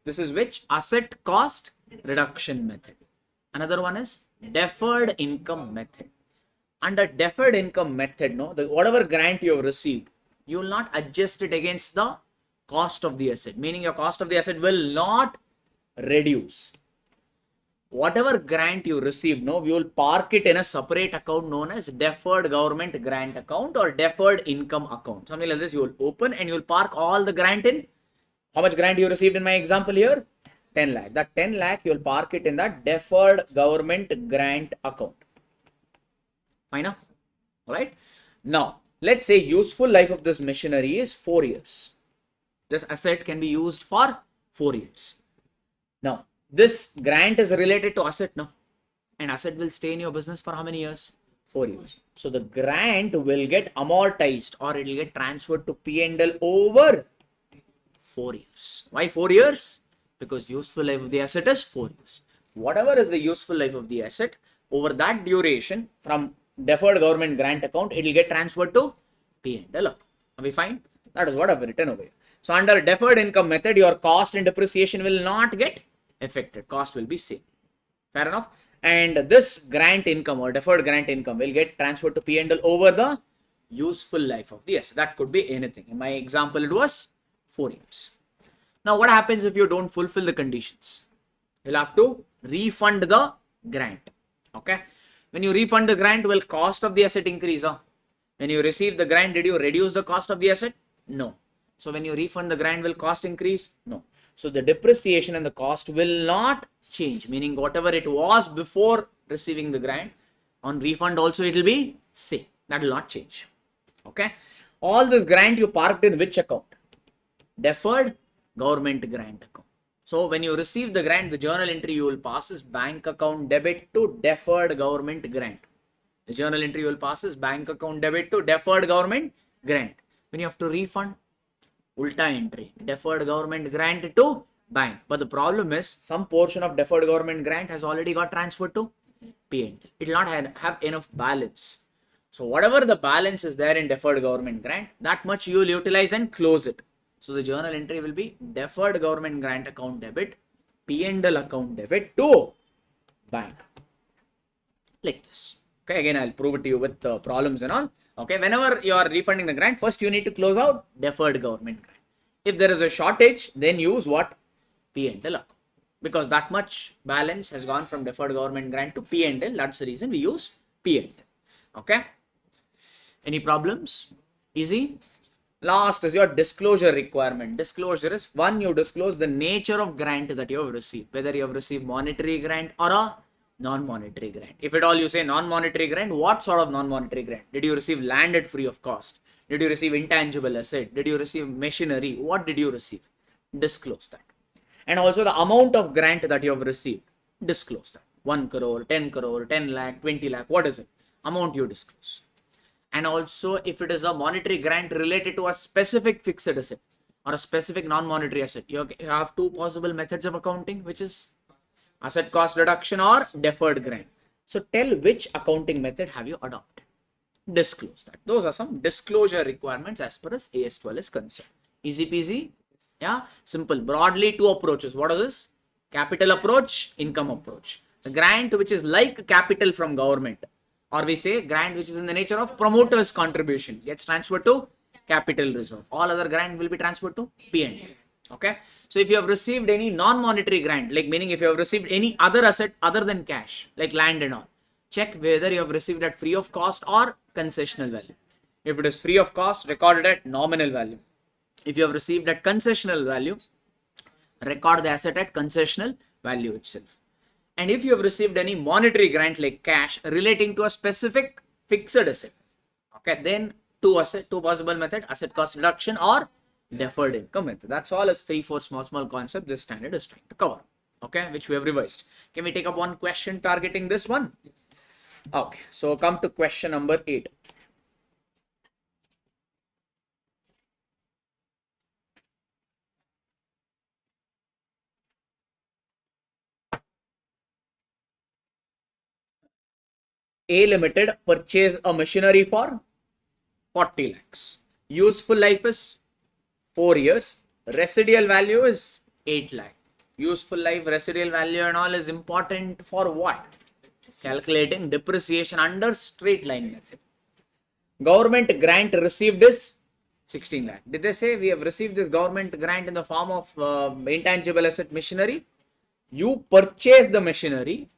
this is which? Asset cost reduction method. Another one is deferred income method. Under deferred income method, whatever grant you have received, you will not adjust it against the cost of the asset, meaning your cost of the asset will not reduce. Whatever grant you receive, no, we will park it in a separate account known as deferred government grant account or deferred income account. Something like this you will open and you will park all the grant in. How much grant you received in my example here? 10 lakh. That 10 lakh you will park it in that deferred government grant account. Fine now? Alright. Now, let's say useful life of this machinery is 4 years. This asset can be used for 4 years. Now, this grant is related to asset now. And asset will stay in your business for how many years? 4 years. So, the grant will get amortized or it will get transferred to P&L over 4 years. Why 4 years? Because useful life of the asset is 4 years. Whatever is the useful life of the asset, over that duration from deferred government grant account, it will get transferred to P&L account. Are we fine? That is what I've written over here. So under deferred income method, your cost and depreciation will not get affected. Cost will be same. Fair enough? And this grant income or deferred grant income will get transferred to P&L over the useful life of the asset. That could be anything. In my example, it was 4 years. Now, what happens if you don't fulfill the conditions? You'll have to refund the grant. Okay. When you refund the grant, will cost of the asset increase? Huh? When you receive the grant, did you reduce the cost of the asset? No. So when you refund the grant, will cost increase? No. So the depreciation and the cost will not change, meaning whatever it was before receiving the grant, on refund also it will be same. That will not change. Okay. All this grant you parked in which account? Deferred government grant account. So when you receive the grant, the journal entry you will pass is bank account debit to deferred government grant. The journal entry you will pass is bank account debit to deferred government grant. When you have to refund, ulta entry, deferred government grant to bank. But the problem is some portion of deferred government grant has already got transferred to P&L. It will not have enough balance. So whatever the balance is there in deferred government grant, that much you will utilize and close it. So the journal entry will be deferred government grant account debit, P&L account debit to bank. Like this. Okay, again I'll prove it to you with the problems and all. Okay, whenever you are refunding the grant, first you need to close out deferred government grant. If there is a shortage, then use what? P&L account. Because that much balance has gone from deferred government grant to P&L. That's the reason we use P&L. Okay. Any problems? Easy. Last is your disclosure requirement. Disclosure is one, you disclose the nature of grant that you have received, whether you have received monetary grant or a non-monetary grant. If at all you say non-monetary grant, what sort of non-monetary grant? Did you receive land at free of cost? Did you receive intangible asset? Did you receive machinery? What did you receive? Disclose that. And also the amount of grant that you have received. Disclose that. 1 crore, 10 crore, 10 lakh, 20 lakh, what is it? Amount you disclose. And also if it is a monetary grant related to a specific fixed asset or a specific non-monetary asset, you have two possible methods of accounting, which is asset cost reduction or deferred grant. So tell which accounting method have you adopted. Disclose that. Those are some disclosure requirements as per as AS12 is concerned. Easy peasy. Yeah, simple. Broadly two approaches. What are this? Capital approach, income approach. The grant which is like capital from government, or we say grant which is in the nature of promoter's contribution, gets transferred to capital reserve. All other grant will be transferred to P&L. Okay. So if you have received any non-monetary grant, like meaning if you have received any other asset other than cash, like land and all, check whether you have received at free of cost or concessional value. If it is free of cost, record it at nominal value. If you have received at concessional value, record the asset at concessional value itself. And if you have received any monetary grant like cash relating to a specific fixed asset, okay, then two possible method, asset cost reduction or deferred income method. That's all as 3-4 small concepts this standard is trying to cover. Okay, which we have revised. Can we take up one question targeting this one? Okay, so come to question number 8. A Limited purchased a machinery for 40 lakhs. Useful life is 4 years. Residual value is 8 lakh. Useful life, residual value and all is important for what? Calculating depreciation under straight line method. Government grant received is 16 lakh. Did they say we have received this government grant in the form of intangible asset machinery? You purchase the machinery.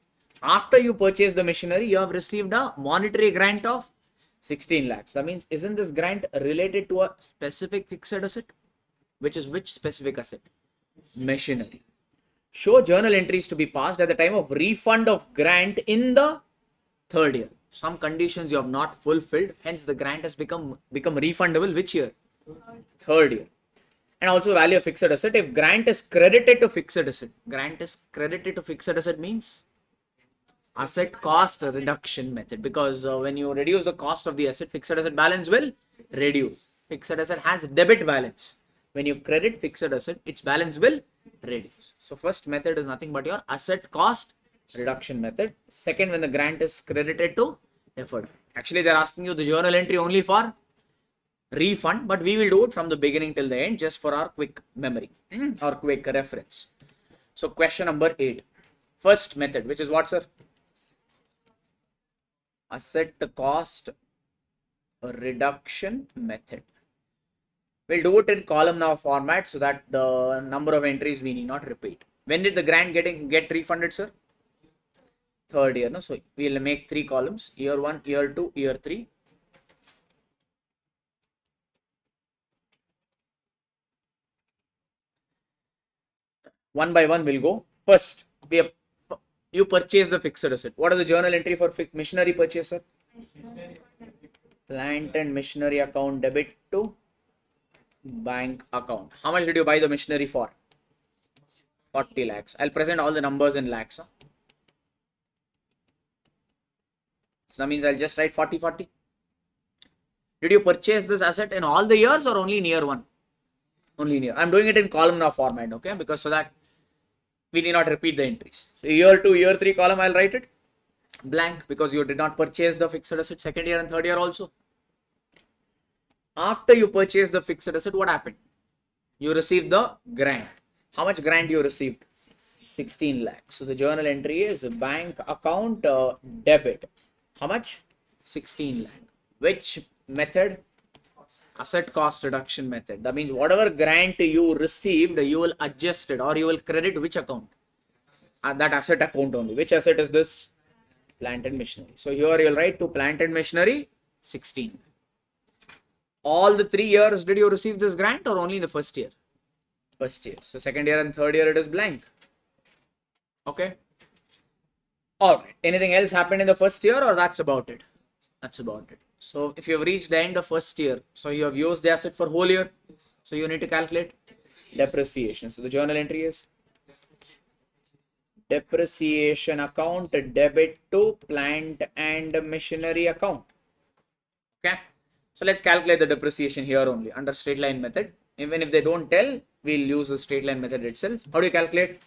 After you purchase the machinery, you have received a monetary grant of 16 lakhs. That means, isn't this grant related to a specific fixed asset? Which is which specific asset? Machinery. Show journal entries to be passed at the time of refund of grant in the third year. Some conditions you have not fulfilled, hence the grant has become refundable. Which year? Third year. And also value of fixed asset. If grant is credited to fixed asset, means asset cost reduction method, because when you reduce the cost of the asset, fixed asset balance will reduce. Fixed asset has debit balance. When you credit fixed asset, its balance will reduce. So first method is nothing but your asset cost reduction method. Second, when the grant is credited to deferred. Actually, they're asking you the journal entry only for refund, but we will do it from the beginning till the end just for our quick memory or quick reference. So question number 8. First method, which is what, sir? Asset cost reduction method. We'll do it in columnar format so that the number of entries we need not repeat. When did the grant get refunded, sir? Third year, no? So we'll make 3 columns: year 1, year 2, year 3. One by one we'll go. First, you purchase the fixed asset. What is the journal entry for machinery purchase, sir? Plant and machinery account debit to bank account. How much did you buy the machinery for? 40 lakhs. I'll present all the numbers in lakhs. Huh? So that means I'll just write 40, 40. Did you purchase this asset in all the years or only in year 1? Only in year. I'm doing it in columnar format, okay? Because so that we need not repeat the entries. So year 2, year 3 column, I'll write it blank because you did not purchase the fixed asset second year and third year also. After you purchase the fixed asset, what happened? You received the grant. How much grant you received? 16 lakhs. So the journal entry is bank account debit. How much? 16 lakh. Which method? Asset cost reduction method. That means whatever grant you received, you will adjust it or you will credit which account? That asset account only. Which asset is this? Plant and machinery. So here you will write to plant and machinery 16. All the 3 years did you receive this grant or only in the first year? First year. So second year and third year it is blank. Okay. Alright. Anything else happened in the first year or that's about it? That's about it. So if you have reached the end of first year, so you have used the asset for whole year. So you need to calculate depreciation. So the journal entry is depreciation account debit to plant and machinery account. Okay. So let's calculate the depreciation here only under straight line method. Even if they don't tell, we'll use the straight line method itself. How do you calculate?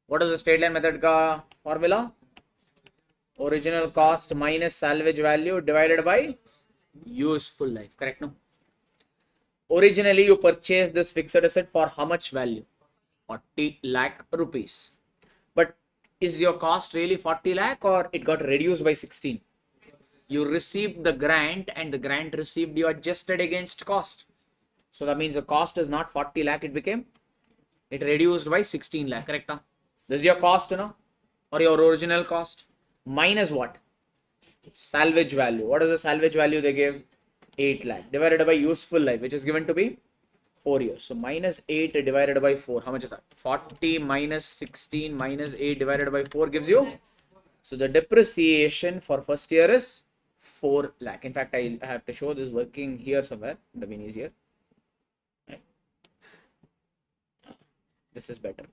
What is the straight line method ka formula? Original cost minus salvage value divided by useful life. Correct, no? Originally, you purchased this fixed asset for how much value? 40 lakh rupees. But is your cost really 40 lakh or it got reduced by 16? You received the grant and the grant received you adjusted against cost. So that means the cost is not 40 lakh, it reduced by 16 lakh, correct? Huh? This is your cost, no? Or your original cost. Minus what? Salvage value. What is the salvage value they gave? 8 lakh divided by useful life, which is given to be 4 years. So minus 8 divided by 4. How much is that? 40 minus 16 minus 8 divided by 4 gives you. So the depreciation for first year is 4 lakh. In fact, I have to show this working here somewhere. It would have been easier. Right. This is better.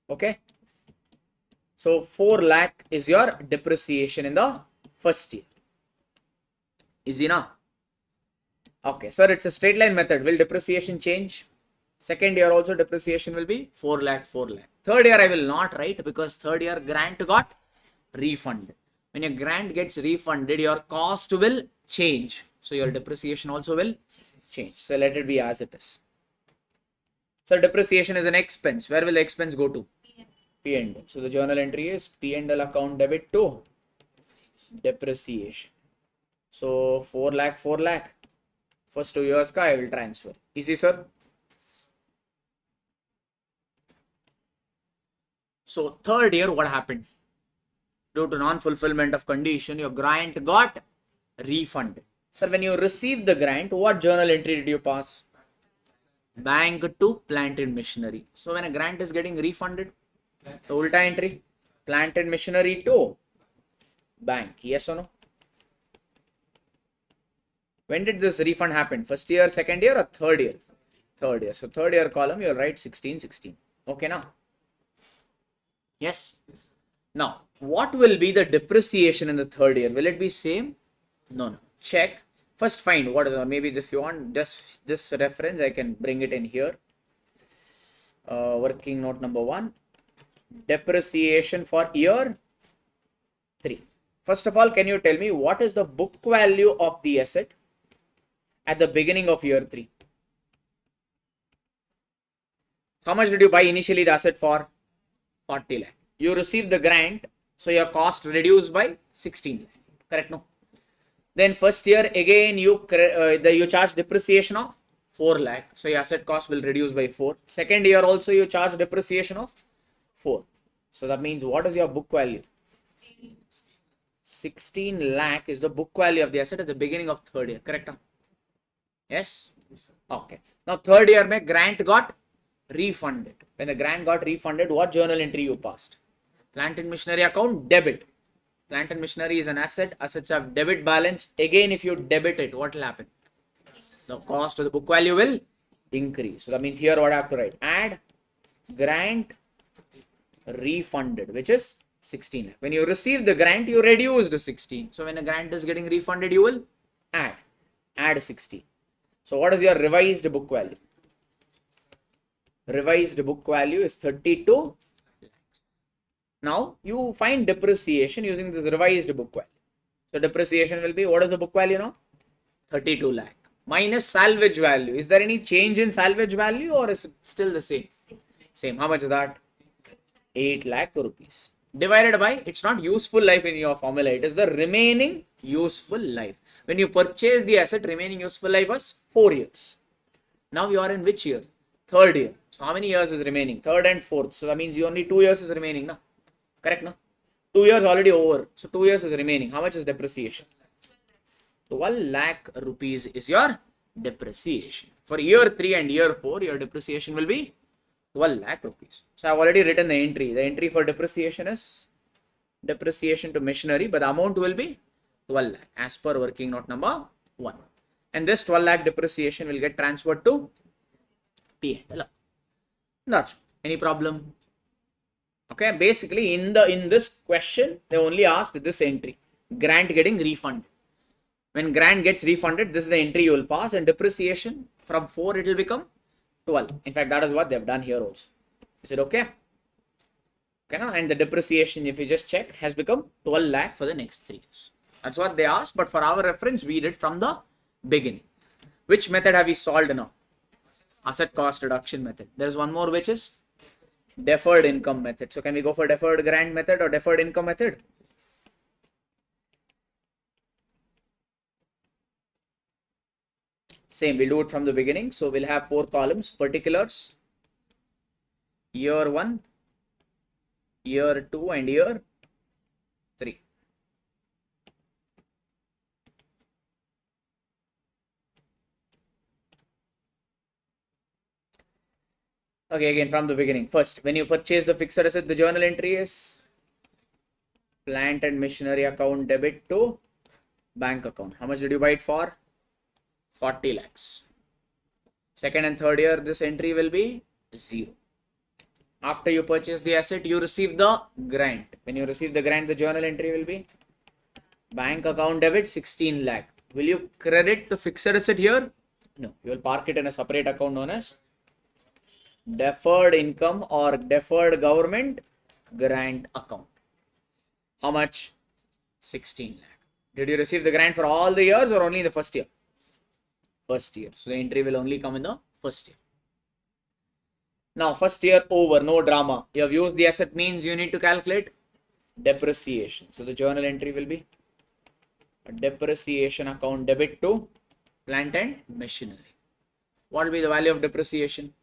Okay. So 4 lakh is your depreciation in the first year. Easy now? Okay, sir, it's a straight line method. Will depreciation change? Second year also depreciation will be 4 lakh, 4 lakh. Third year I will not write because third year grant got refunded. When your grant gets refunded, your cost will change. So your depreciation also will change. So let it be as it is. So depreciation is an expense. Where will the expense go to? P&L. So the journal entry is P&L account debit to depreciation. So 4 lakh, 4 lakh. First 2 years ka I will transfer. Easy, sir. So third year, what happened? Due to non-fulfillment of condition, your grant got refunded. Sir, when you received the grant, what journal entry did you pass? Bank to plant and machinery. So when a grant is getting refunded, the ulta entry, plant and machinery to bank. Yes or no? When did this refund happen? First year, second year, or third year? Third year. So third year column, you'll write 16, 16. Okay now? Yes. Now, what will be the depreciation in the third year? Will it be same? No. Check. First find what is, or maybe if you want just this reference, I can bring it in here. Working note number 1. Depreciation for year 3. First of all, can you tell me what is the book value of the asset at the beginning of year 3? How much did you buy initially the asset for? 40 lakh. You received the grant, so your cost reduced by 16 lakh. Correct? No. Then first year again you charge depreciation of 4 lakh. So your asset cost will reduce by 4. Second year also you charge depreciation of 4. So that means what is your book value? 16 lakh is the book value of the asset at the beginning of third year. Correct? Yes? Okay. Now third year mein grant got refunded. When the grant got refunded, what journal entry you passed? Plant and machinery account debit. Plant and machinery is an asset. Assets have debit balance. Again, if you debit it, what will happen? The cost of the book value will increase. So that means here what I have to write? Add grant refunded, which is 16 lakh. When you receive the grant, you reduce the 16. So when a grant is getting refunded, you will add 16. So what is your revised book value? Revised book value is 32 lakhs. Now you find depreciation using the revised book value. So depreciation will be, what is the book value now? 32 lakh minus salvage value. Is there any change in salvage value or is it still the same? Same. How much is that? 8 lakh rupees. Divided by, it's not useful life in your formula, it is the remaining useful life. When you purchase the asset, remaining useful life was 4 years. Now you are in which year? Third year. So how many years is remaining? Third and fourth. So that means you only 2 years is remaining. No? Correct? No? 2 years already over. So 2 years is remaining. How much is depreciation? 12 lakh rupees is your depreciation. For year 3 and year 4, your depreciation will be 12 lakh rupees. So I have already written the entry. The entry for depreciation is depreciation to machinery, but the amount will be 12 lakh as per working note number 1. And this 12 lakh depreciation will get transferred to P&L. That's any problem? Okay, basically in this question they only asked this entry, grant getting refunded. When grant gets refunded, this is the entry you will pass, and depreciation from 4 it will become 12. In fact, that is what they have done here also. Is it okay? Okay, now, and the depreciation, if you just check, has become 12 lakh for the next 3 years. That's what they asked, but for our reference, we did from the beginning. Which method have we solved now? Asset cost reduction method. There is one more, which is deferred income method. So can we go for deferred grant method or deferred income method? Same, we'll do it from the beginning. So we'll have 4 columns: particulars, year 1, year 2 and year 3. Okay, again from the beginning. First, when you purchase the fixed asset, the journal entry is plant and machinery account debit to bank account. How much did you buy it for? 40 lakhs. Second and third year, this entry will be 0. After you purchase the asset, you receive the grant. When you receive the grant, the journal entry will be bank account debit 16 lakh. Will you credit the fixed asset here? No. You will park it in a separate account known as deferred income or deferred government grant account. How much? 16 lakh. Did you receive the grant for all the years or only in the first year? First year. So the entry will only come in the first year. Now first year over, no drama. You have used the asset, means you need to calculate depreciation. So the journal entry will be a depreciation account debit to plant and machinery. What will be the value of depreciation?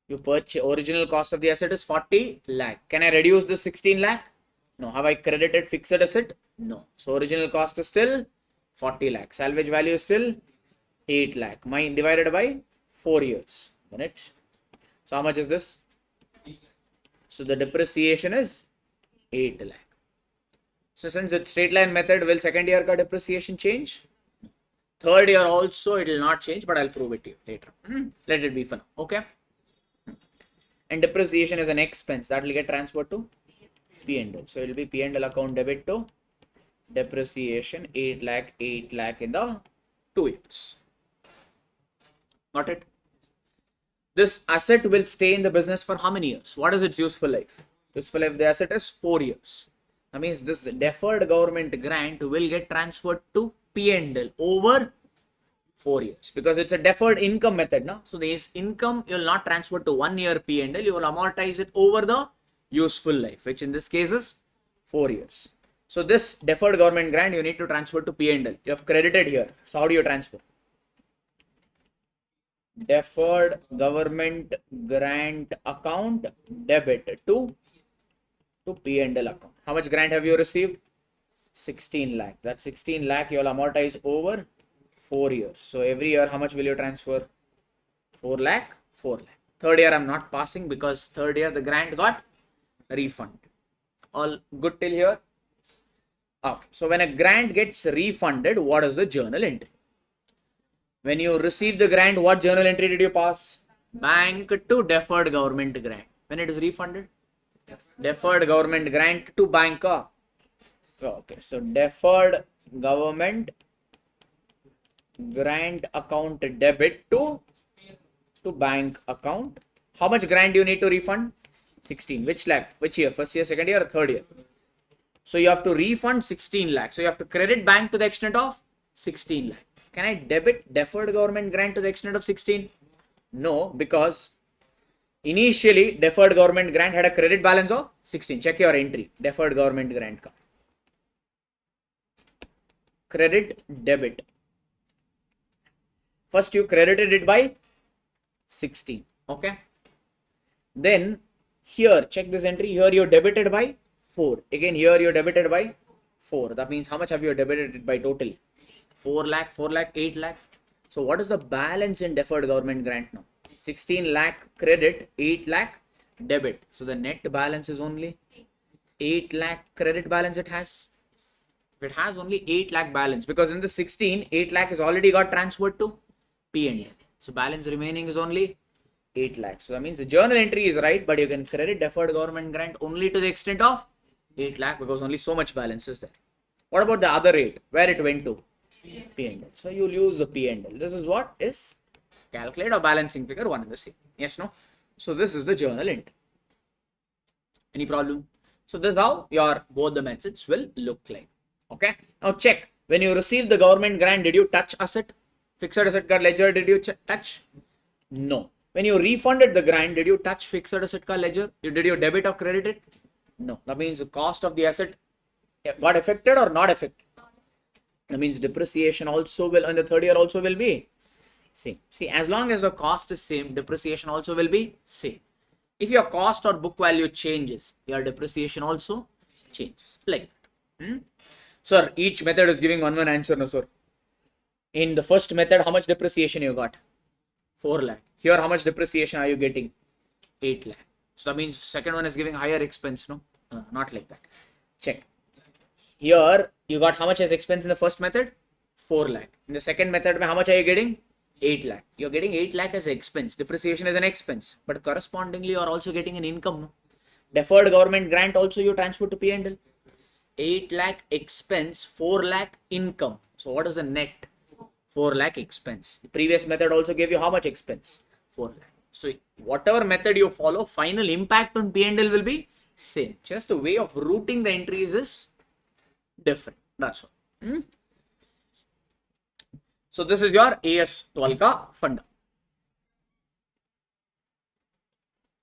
You purchase, original cost of the asset is 40 lakh. Can I reduce this 16 lakh? No. Have I credited fixed asset? No. So original cost is still 40 lakh. Salvage value is still 8 lakh. Mine divided by 4 years. Minute. So how much is this? So the depreciation is 8 lakh. So since it's straight line method, will second year ka depreciation change? Third year also it will not change, but I'll prove it to you later. Let it be for now. Okay. And depreciation is an expense that will get transferred to P&L. So it will be P&L account debit to depreciation 8 lakh in the 2 years. Got it? This asset will stay in the business for how many years? What is its useful life? Useful life of the asset is 4 years. That means this deferred government grant will get transferred to P&L over 4 years because it's a deferred income method. No? So this income you will not transfer to 1 year P&L, you will amortize it over the useful life, which in this case is 4 years. So this deferred government grant you need to transfer to P&L. You have credited here. So how do you transfer? Deferred government grant account debit to P&L account. How much grant have you received? 16 lakh. That 16 lakh you will amortize over 4 years. So every year how much will you transfer? 4 lakh, 4 lakh. Third year I'm not passing because third year the grant got refunded. All good till here? Okay. So when a grant gets refunded, what is the journal entry? When you receive the grant, what journal entry did you pass? Bank to deferred government grant. When it is refunded? Deferred government grant to bank. Okay, so deferred government grant account debit to bank account. How much grant do you need to refund? 16. Which lakh? Which year? First year, second year, or third year? So you have to refund 16 lakh. So you have to credit bank to the extent of 16 lakh. Can I debit deferred government grant to the extent of 16? No, because initially deferred government grant had a credit balance of 16. Check your entry. Deferred government grant ka. Credit debit. First you credited it by 16. Okay. Then here check this entry. Here you debited by 4. Again here you debited by 4. That means how much have you debited it by total? 4 lakh, 8 lakh. So what is the balance in deferred government grant now? 16 lakh credit, 8 lakh debit. So the net balance is only 8 lakh credit balance it has. It has only 8 lakh balance because in the 16, 8 lakh is already got transferred to P&L. So balance remaining is only 8 lakhs. So that means the journal entry is right, but you can credit deferred government grant only to the extent of 8 lakh because only so much balance is there. What about the other rate? Where it went to? P&L. So you'll use the P&L. This is what is calculate or balancing figure, one and the same. Yes, no? So this is the journal entry. Any problem? So this is how your both the methods will look like. Okay. Now check. When you receive the government grant, did you touch asset? Fixed asset ka ledger, did you touch? No. When you refunded the grant, did you touch fixed asset ka ledger? Did you debit or credit it? No. That means the cost of the asset got affected or not affected. That means depreciation also will, in the third year also will be same. See, as long as the cost is same, depreciation also will be same. If your cost or book value changes, your depreciation also changes. Like that. Sir, each method is giving one answer, no sir. In the first method, how much depreciation you got? 4 lakh. Here, how much depreciation are you getting? 8 lakh. So that means second one is giving higher expense, no? Not like that. Check. Here, you got how much as expense in the first method? 4 lakh. In the second method, how much are you getting? 8 lakh. You're getting 8 lakh as expense. Depreciation is an expense. But correspondingly, you're also getting an income. No? Deferred government grant also you transfer to P&L. 8 lakh expense, 4 lakh income. So what is the net? 4 lakh expense. The previous method also gave you how much expense? 4 lakh. So whatever method you follow, final impact on P&L will be same. Just the way of routing the entries is different. That's all. So this is your AS12 ka funda.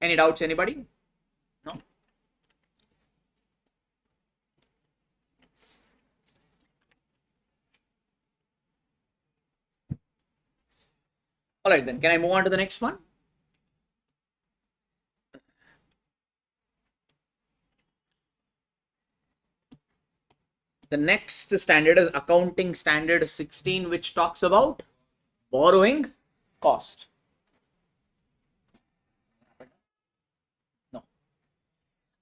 Any doubts, anybody? No? All right, then can I move on to the next one? The next standard is accounting standard 16, which talks about borrowing cost. No.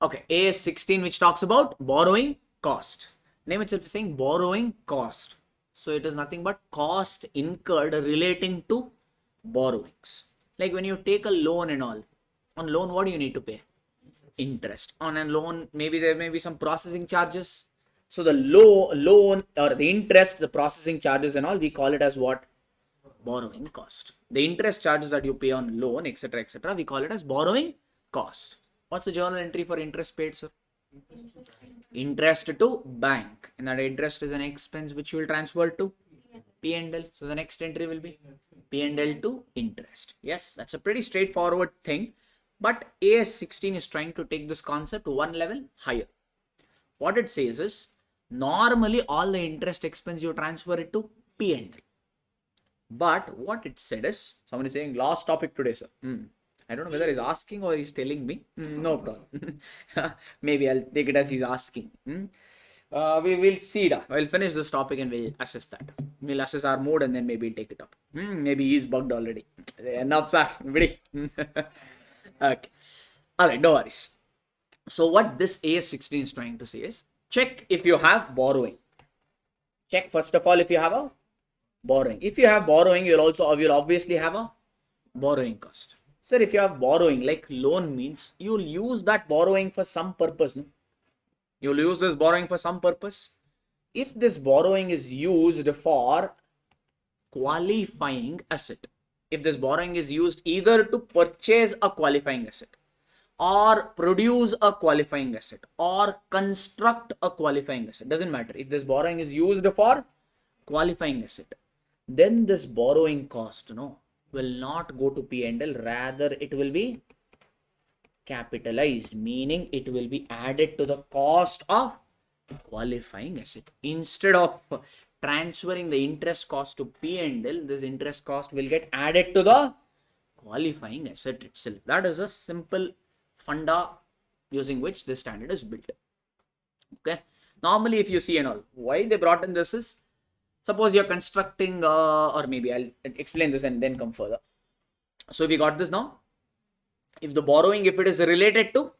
Okay, AS 16, which talks about borrowing cost. Name itself is saying borrowing cost. So it is nothing but cost incurred relating to borrowings. Like when you take a loan and all, on loan, what do you need to pay? Interest. On a loan, maybe there may be some processing charges. So the loan or the interest, the processing charges and all, we call it as what? Borrowing cost. The interest charges that you pay on loan, etc., etc., we call it as borrowing cost. What's the journal entry for interest paid, sir? Interest to bank, and that interest is an expense which you will transfer to P&L. So the next entry will be P&L to interest. Yes, that's a pretty straightforward thing. But AS 16 is trying to take this concept one level higher. What it says is, normally all the interest expense you transfer it to P&L. But what it said is, someone is saying last topic today, sir. I don't know whether he's asking or he's telling me. No problem. Maybe I'll take it as he's asking. We will see that. We'll finish this topic and we'll assess that. We'll assess our mood and then maybe we'll take it up. Maybe he's bugged already. Enough, sir. Okay. Alright, no worries. So what this AS 16 is trying to say is, check if you have borrowing. Check first of all if you have a borrowing. If you have borrowing, you'll obviously have a borrowing cost. Sir, if you have borrowing, like loan means, you'll use that borrowing for some purpose. No? You'll use this borrowing for some purpose. If this borrowing is used for qualifying asset, if this borrowing is used either to purchase a qualifying asset, or produce a qualifying asset, or construct a qualifying asset, doesn't matter. If this borrowing is used for qualifying asset, then this borrowing cost will not go to P&L, rather it will be capitalized, meaning it will be added to the cost of qualifying asset. Instead of transferring the interest cost to P&L, this interest cost will get added to the qualifying asset itself. That is a simple funda using which this standard is built. Okay. Normally, if you see and all, why they brought in this is, suppose you're constructing, or maybe I'll explain this and then come further. So we got this now. If the borrowing, if it is related to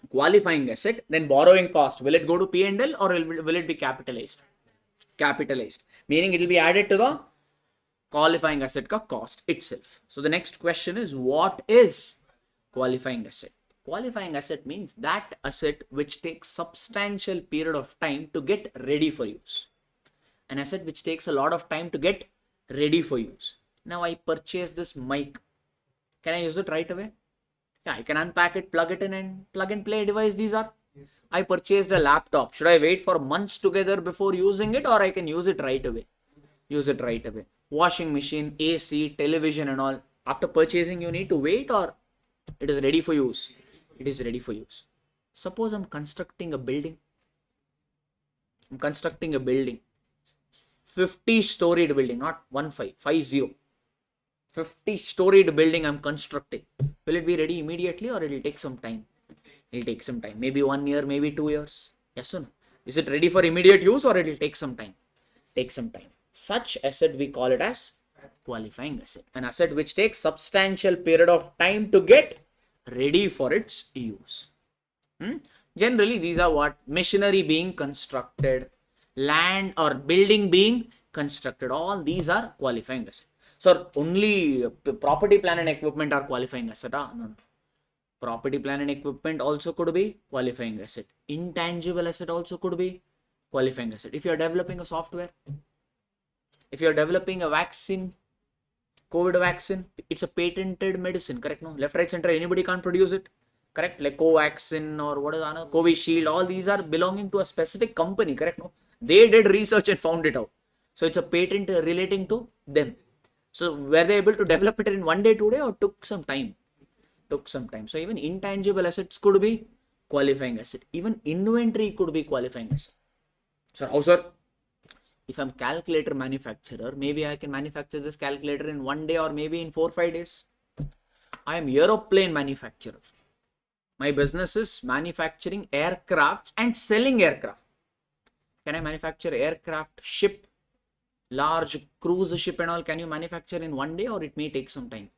qualifying asset, then borrowing cost, will it go to P&L or will it be capitalized? Capitalized, meaning it will be added to the qualifying asset ka cost itself. So the next question is, what is qualifying asset? Qualifying asset means that asset which takes substantial period of time to get ready for use. An asset which takes a lot of time to get ready for use. Now I purchase this mic. Can I use it right away? Yeah, I can unpack it, plug it in and plug and play device these are. Yes. I purchased a laptop. Should I wait for months together before using it, or I can use it right away? Use it right away. Washing machine, AC, television and all. After purchasing you need to wait, or it is ready for use? It is ready for use. Suppose I'm constructing a building. 50-storied building, not 50. 50-storied building I'm constructing. Will it be ready immediately or it will take some time? It will take some time. Maybe 1 year, maybe 2 years. Yes or no? Is it ready for immediate use or it will take some time? Take some time. Such asset we call it as qualifying asset. An asset which takes substantial period of time to get ready for its use. Generally, these are what? Machinery being constructed, land or building being constructed. All these are qualifying asset. So only property, plant and equipment are qualifying asset. No. Property, plant and equipment also could be qualifying asset. Intangible asset also could be qualifying asset. If you are developing a software, if you are developing a vaccine, COVID vaccine, it's a patented medicine, correct? No, left, right, center, anybody can't produce it, correct? Like Covaxin or what is another, Covishield, all these are belonging to a specific company, correct? No, they did research and found it out. So it's a patent relating to them. So were they able to develop it in 1 day, 2 days, or took some time? Took some time. So even intangible assets could be qualifying asset. Even inventory could be qualifying asset. Sir, how sir? If I'm calculator manufacturer, maybe I can manufacture this calculator in 1 day or maybe in 4-5 days. I am aeroplane manufacturer. My business is manufacturing aircrafts and selling aircraft. Can I manufacture aircraft, ship, large cruise ship and all? Can you manufacture in 1 day, or it may take some time?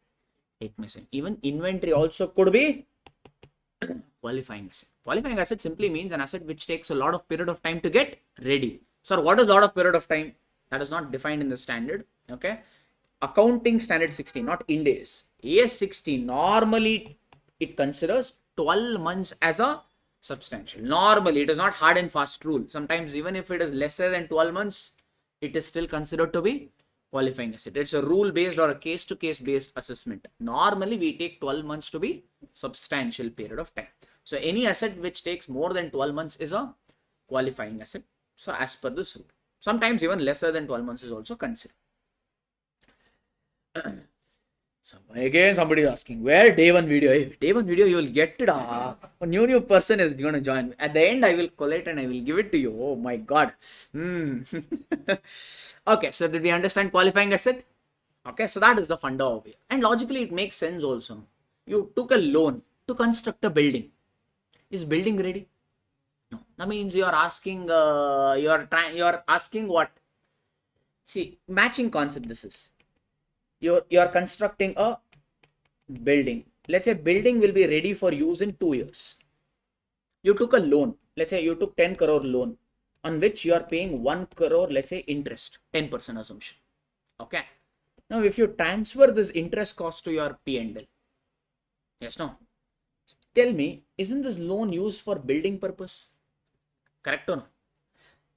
It may say. Even inventory also could be qualifying asset. Qualifying asset simply means an asset which takes a lot of period of time to get ready. So what is lot of period of time? That is not defined in the standard. Okay. Accounting standard 16, not Ind AS. AS 16 normally it considers 12 months as a substantial. Normally it is not hard and fast rule. Sometimes even if it is lesser than 12 months, it is still considered to be qualifying asset. It's a rule based or a case to case based assessment. Normally we take 12 months to be substantial period of time. So any asset which takes more than 12 months is a qualifying asset. So as per this rule, sometimes even lesser than 12 months is also considered. So again, somebody is asking, where day one video? Hey, day one video, you will get it. A new person is going to join. At the end, I will collate and I will give it to you. Oh my God. Okay, so did we understand qualifying asset? Okay, so that is the funda over here. And logically, it makes sense also. You took a loan to construct a building. Is building ready? No. That means you are asking, you are asking what? See, matching concept this is. You are constructing a building. Let's say building will be ready for use in 2 years. You took a loan. Let's say you took 10 crore loan on which you are paying 1 crore, let's say interest, 10% assumption. Okay. Now, if you transfer this interest cost to your P&L, yes, no? Tell me, isn't this loan used for building purpose? Correct or no?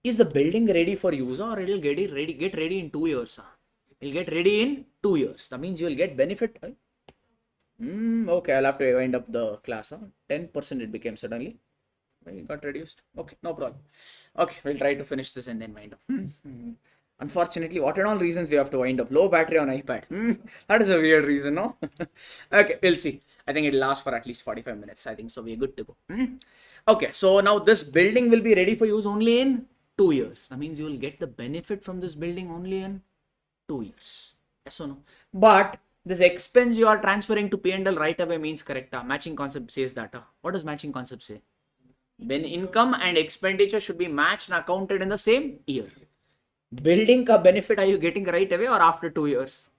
Is the building ready for use, or it will get ready in 2 years? It'll get ready in 2 years. That means you will get benefit. Okay, I'll have to wind up the class. 10% it became suddenly. It got reduced. Okay, no problem. Okay, we'll try to finish this and then wind up. Unfortunately, what and all reasons we have to wind up? Low battery on iPad. That is a weird reason, no? Okay, we'll see. I think it'll last for at least 45 minutes. I think so. We're good to go. Okay, so now this building will be ready for use only in 2 years. That means you will get the benefit from this building only in 2 years. Yes or no? But this expense you are transferring to P&L right away means correct. Matching concept says that. What does matching concept say? When income and expenditure should be matched and accounted in the same year. Building ka benefit are you getting right away or after 2 years?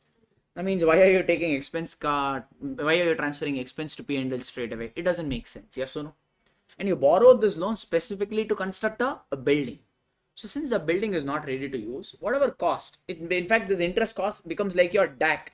That means why are you taking expense card? Why are you transferring expense to P&L straight away? It doesn't make sense. Yes or no? And you borrowed this loan specifically to construct a building. So since the building is not ready to use, whatever cost, in fact, this interest cost becomes like your DAC.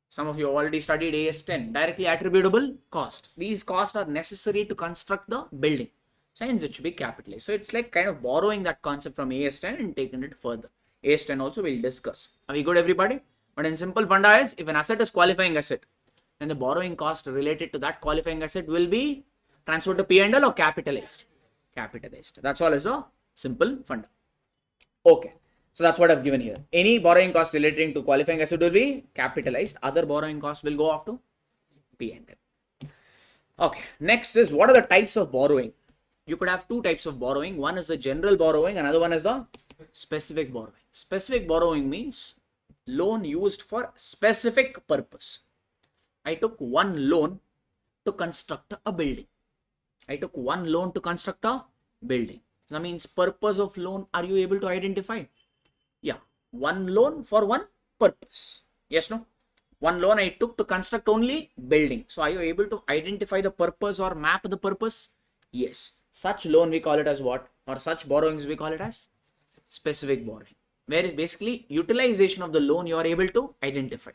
Some of you already studied AS10, directly attributable cost. These costs are necessary to construct the building. So hence it should be capitalized. So it's like kind of borrowing that concept from AS10 and taking it further. AS10 also we'll discuss. Are we good, everybody? But in simple funda is, if an asset is qualifying asset, then the borrowing cost related to that qualifying asset will be transferred to P&L or capitalized. Capitalized. That's all is a simple funda. Okay. So that's what I've given here. Any borrowing cost relating to qualifying asset will be capitalized. Other borrowing costs will go off to P&L. Okay. Next is, what are the types of borrowing? You could have two types of borrowing. One is the general borrowing. Another one is the specific borrowing. Specific borrowing means loan used for specific purpose. I took one loan to construct a building. I took one loan to construct a building. That means purpose of loan, are you able to identify? Yeah, one loan for one purpose. Yes, no? One loan I took to construct only building. So are you able to identify the purpose or map the purpose? Yes. Such loan we call it as what? Or such borrowings we call it as specific borrowing. Where is basically utilization of the loan you are able to identify.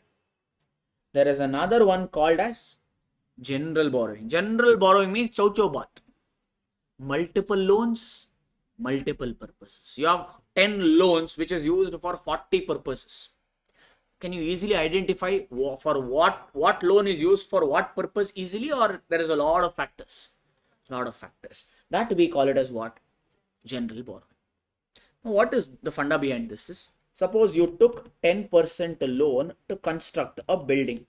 There is another one called as general borrowing. General borrowing means chow chow baat. Multiple loans, multiple purposes. You have 10 loans which is used for 40 purposes. Can you easily identify for what loan is used for what purpose easily, or there is a lot of factors? Lot of factors. That we call it as what? General borrowing. Now, what is the funda behind this? Is suppose you took 10% loan to construct a building.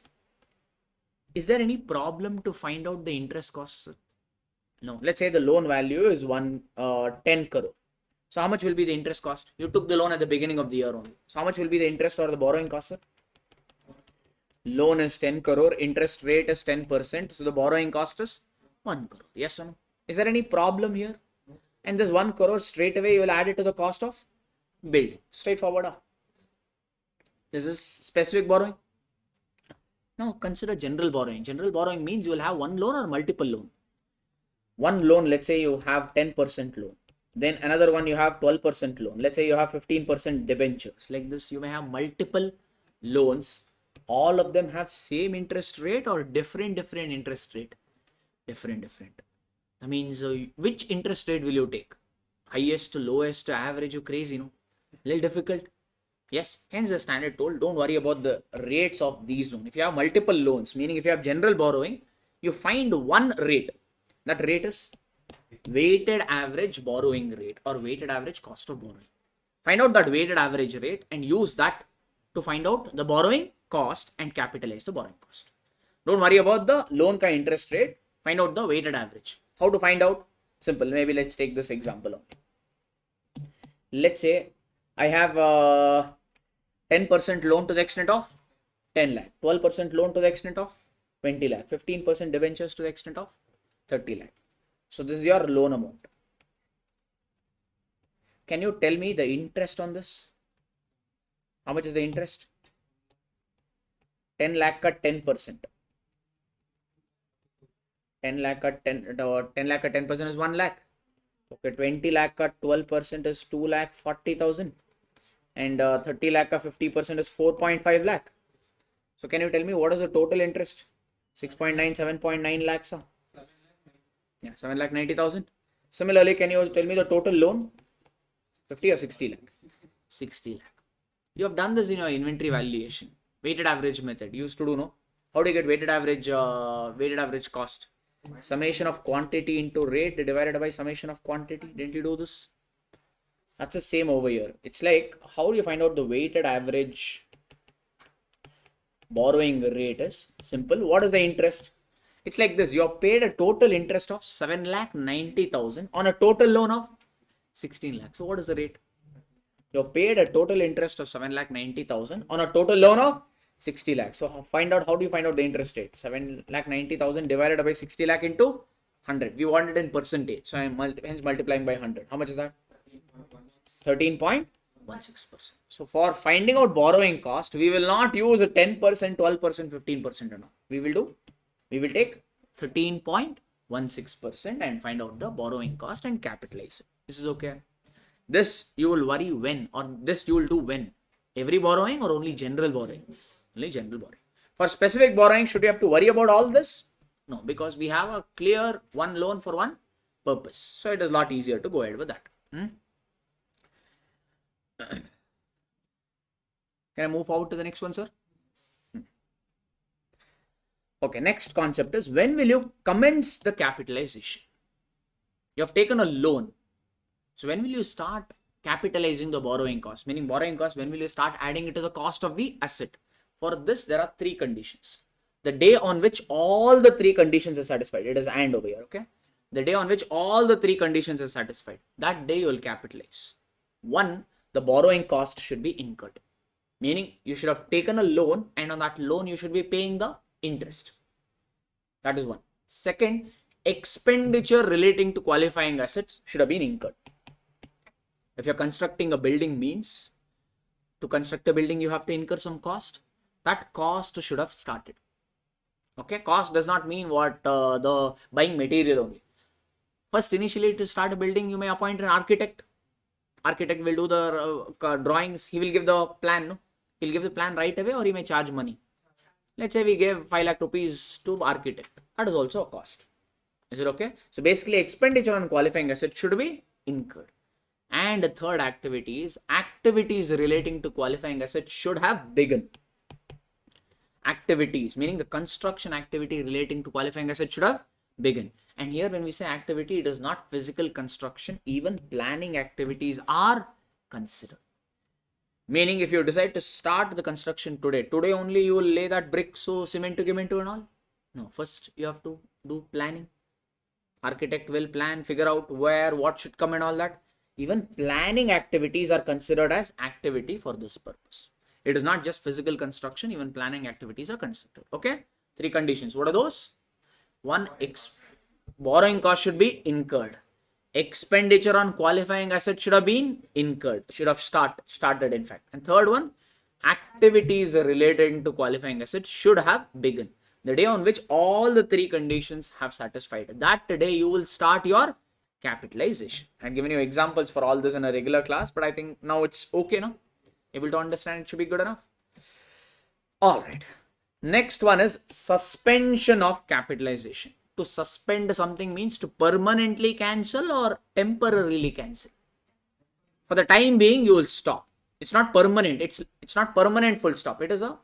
Is there any problem to find out the interest costs? No. Let's say the loan value is 10 crore. So how much will be the interest cost? You took the loan at the beginning of the year only. So how much will be the interest or the borrowing cost, sir? Loan is 10 crore, interest rate is 10%. So the borrowing cost is 1 crore. Yes or no? Is there any problem here? And this 1 crore straight away you will add it to the cost of building. Straightforward. This is specific borrowing. Now consider general borrowing. General borrowing means you will have one loan or multiple loan. One loan, let's say you have 10% loan. Then another one you have 12% loan. Let's say you have 15% debentures. Like this, you may have multiple loans. All of them have same interest rate or different interest rate. Different. That means which interest rate will you take? Highest, lowest, average, you crazy, no? Little difficult. Yes, hence the standard told, don't worry about the rates of these loans. If you have multiple loans, meaning if you have general borrowing, you find one rate. That rate is weighted average borrowing rate or weighted average cost of borrowing. Find out that weighted average rate and use that to find out the borrowing cost and capitalize the borrowing cost. Don't worry about the loan ka interest rate. Find out the weighted average. How to find out? Simple. Maybe let's take this example only. Let's say I have 10% loan to the extent of 10 lakh, 12% loan to the extent of 20 lakh, 15% debentures to the extent of 30 lakh. So this is your loan amount. Can you tell me the interest on this? How much is the interest? 10 lakh ka 10%. 10 lakh ka 10% is 1 lakh. Okay, 20 lakh ka 12% is 2 lakh 40,000. And 30 lakh ka 50% is 4.5 lakh. So can you tell me what is the total interest? 6.9, 7.9 lakhs. Yeah, 7 lakh 90,000. Similarly, can you tell me the total loan? 50 or 60 lakh? 60 lakh. You have done this in your inventory valuation. Weighted average method. You used to do, no? How do you get weighted average cost? Summation of quantity into rate divided by summation of quantity. Didn't you do this? That's the same over here. It's like, how do you find out the weighted average borrowing rate is? Simple. What is the interest? It's like this. You have paid a total interest of 7 lakh 90,000 on a total loan of 16 lakh. So what is the rate? You have paid a total interest of 7 lakh 90,000 on a total loan of 60 lakh. So how do you find out the interest rate? 7 lakh 90,000 divided by 60 lakh into 100. We want it in percentage. So I am hence multiplying by 100. How much is that? 13.16%. So for finding out borrowing cost, we will not use a 10%, 12%, 15% or not. We will take 13.16% and find out the borrowing cost and capitalize it. This is okay. This you will worry when, or this you will do when? Every borrowing or only general borrowing? Only general borrowing. For specific borrowing, should you have to worry about all this? No, because we have a clear one loan for one purpose. So it is a lot easier to go ahead with that. Can I move forward to the next one, sir? Okay, next concept is, when will you commence the capitalization? You have taken a loan. So when will you start capitalizing the borrowing cost? Meaning borrowing cost, when will you start adding it to the cost of the asset? For this, there are three conditions. The day on which all the three conditions are satisfied, it is and over here, okay? The day on which all the three conditions are satisfied, that day you will capitalize. One, the borrowing cost should be incurred. Meaning you should have taken a loan, and on that loan you should be paying the interest. That is one. Second, expenditure relating to qualifying assets should have been incurred. If you're constructing a building, means to construct a building you have to incur some cost. That cost should have started. Okay, cost does not mean what the buying material only. First, initially to start a building, you may appoint an architect. Architect will do the drawings. He will give the plan. No? He'll give the plan right away, or he may charge money. Let's say we gave 5 lakh rupees to architect. That is also a cost. Is it okay? So basically, expenditure on qualifying assets should be incurred. And the third activities relating to qualifying assets should have begun. Activities, meaning the construction activity relating to qualifying assets should have begun. And here when we say activity, it is not physical construction. Even planning activities are considered. Meaning if you decide to start the construction today only you will lay that brick, so cement to and all. No, first you have to do planning. Architect will plan, figure out where, what should come and all that. Even planning activities are considered as activity for this purpose. It is not just physical construction, even planning activities are considered. Okay, 3 conditions. What are those? One, borrowing cost should be incurred. Expenditure on qualifying asset should have been incurred, should have started in fact. And third one, activities related to qualifying assets should have begun. The day on which all the 3 conditions have satisfied, that day you will start your capitalization. I've given you examples for all this in a regular class, but I think now it's okay now. Able to understand, it should be good enough. All right. Next one is suspension of capitalization. To suspend something means to permanently cancel or temporarily cancel. For the time being, you will stop. It's not permanent. It's not permanent full stop. It is a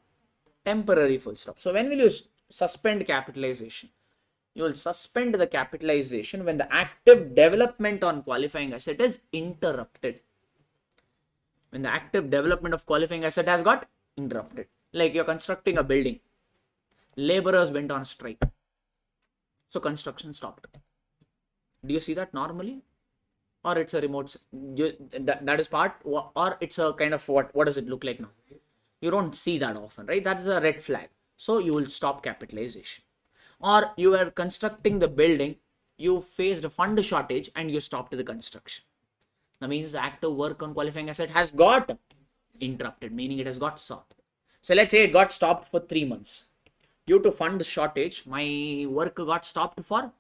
temporary full stop. So when will you suspend capitalization? You will suspend the capitalization when the active development on qualifying asset is interrupted. When the active development of qualifying asset has got interrupted. Like you're constructing a building. Laborers went on strike. So construction stopped. Do you see that normally? Or it's a remote, that is part, or it's a kind of what does it look like now? You don't see that often, right? That is a red flag. So you will stop capitalization. Or you are constructing the building, you faced a fund shortage and you stopped the construction. That means the active work on qualifying asset has got interrupted, meaning it has got stopped. So let's say it got stopped for 3 months. Due to fund shortage, my work got stopped for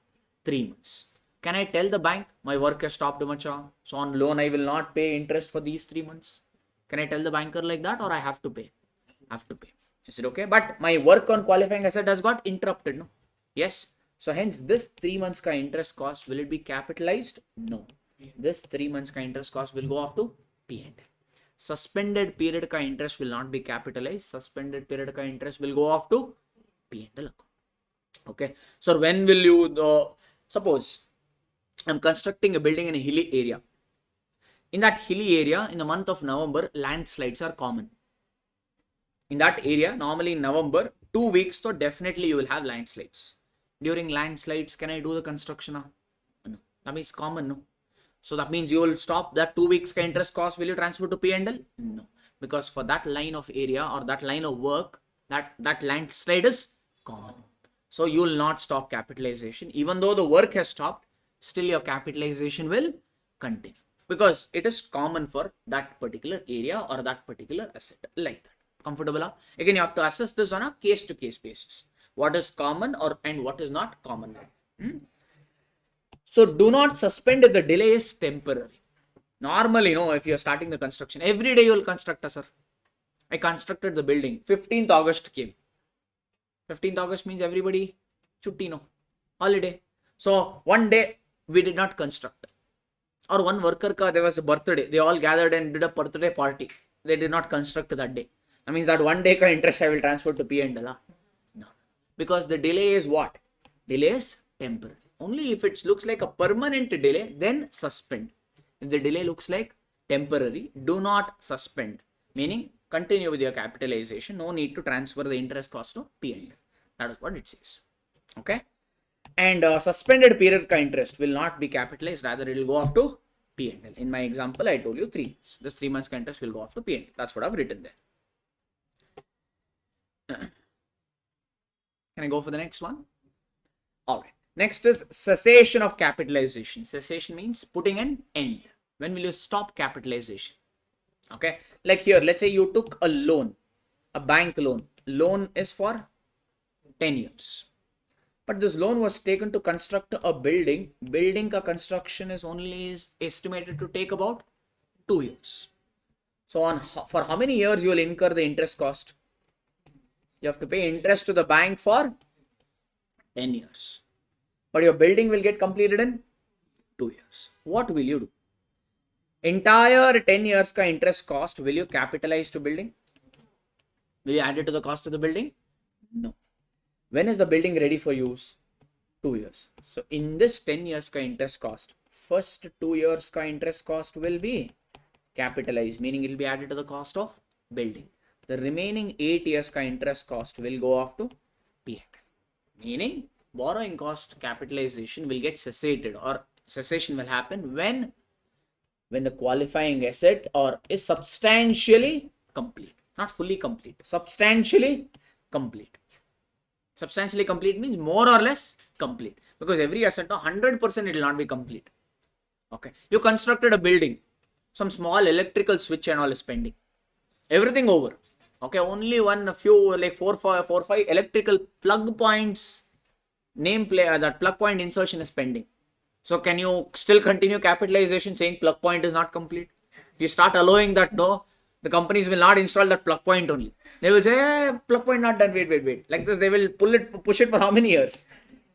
3 months. Can I tell the bank my work has stopped, macha? So on loan, I will not pay interest for these 3 months. Can I tell the banker like that, or I have to pay? I have to pay. Is it okay? But my work on qualifying asset has got interrupted, no? Yes. So hence this 3 months ka interest cost, will it be capitalized? No. This 3 months ka interest cost will go off to P&L. Suspended period ka interest will not be capitalized. Suspended period ka interest will go off to P&L account. Okay. So when will you, suppose I'm constructing a building in a hilly area. In that hilly area, in the month of November, landslides are common. In that area, normally in November, 2 weeks, so definitely you will have landslides. During landslides, can I do the construction? No. That means common, no. So that means you will stop that 2 weeks ka interest cost. Will you transfer to P&L? No. Because for that line of area or that line of work, that landslide is common. So you will not stop capitalization. Even though the work has stopped, still your capitalization will continue. Because it is common for that particular area or that particular asset. Like that. Comfortable? Huh? Again, you have to assess this on a case-to-case basis. What is common and what is not common. So do not suspend if the delay is temporary. Normally, if you're starting the construction, every day you will construct, sir. I constructed the building. 15th August came. 15th August means everybody chutti, holiday. So one day we did not construct. Or one worker there was a birthday. They all gathered and did a birthday party. They did not construct that day. That means that one day ka interest I will transfer to P&L. No. Because the delay is what? Delay is temporary. Only if it looks like a permanent delay, then suspend. If the delay looks like temporary, do not suspend. Meaning, continue with your capitalization. No need to transfer the interest cost to P&L. That is what it says. Okay. And suspended period ka interest will not be capitalized. Rather, it will go off to P&L. In my example, I told you 3 months. This 3 months ka interest will go off to P&L. That's what I've written there. Can I go for the next one? All right. Next is cessation of capitalization. Cessation means putting an end. When will you stop capitalization? Okay. Like here, let's say you took a loan, a bank loan. Loan is for 10 years. But this loan was taken to construct a building. Building ka construction is only estimated to take about 2 years. So for how many years you will incur the interest cost? You have to pay interest to the bank for 10 years. But your building will get completed in 2 years. What will you do? Entire 10 years ka interest cost, will you capitalize to building? Will you add it to the cost of the building? No. When is the building ready for use? 2 years. So in this 10 years ka interest cost, first 2 years ka interest cost will be capitalized, meaning it will be added to the cost of building. The remaining 8 years ka interest cost will go off to P&L. Meaning borrowing cost capitalization will get cessated, or cessation will happen when when the qualifying asset or is substantially complete, not fully complete, substantially complete. Substantially complete means more or less complete, because every asset, 100% it will not be complete. Okay, you constructed a building, some small electrical switch and all is pending, everything over. Okay, only a few, like four, five electrical plug points, that plug point insertion is pending. So can you still continue capitalization saying plug point is not complete? If you start allowing that, no, the companies will not install that plug point only. They will say, plug point not done, wait. Like this, they will push it for how many years?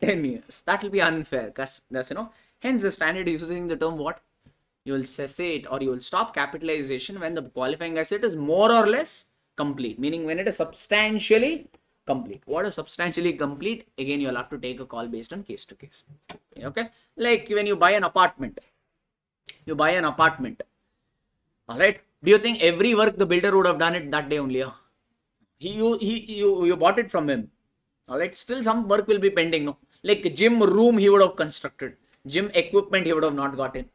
10 years. That will be unfair, because that's, hence the standard is using the term what? You will say it, or you will stop capitalization when the qualifying asset is more or less complete, meaning when it is substantially complete. What is substantially complete? Again, you'll have to take a call based on case to case. Okay, like when you buy an apartment, all right, do you think every work the builder would have done it that day only? You bought it from him, all right, still some work will be pending, no? Like gym room he would have constructed, gym equipment he would have not gotten,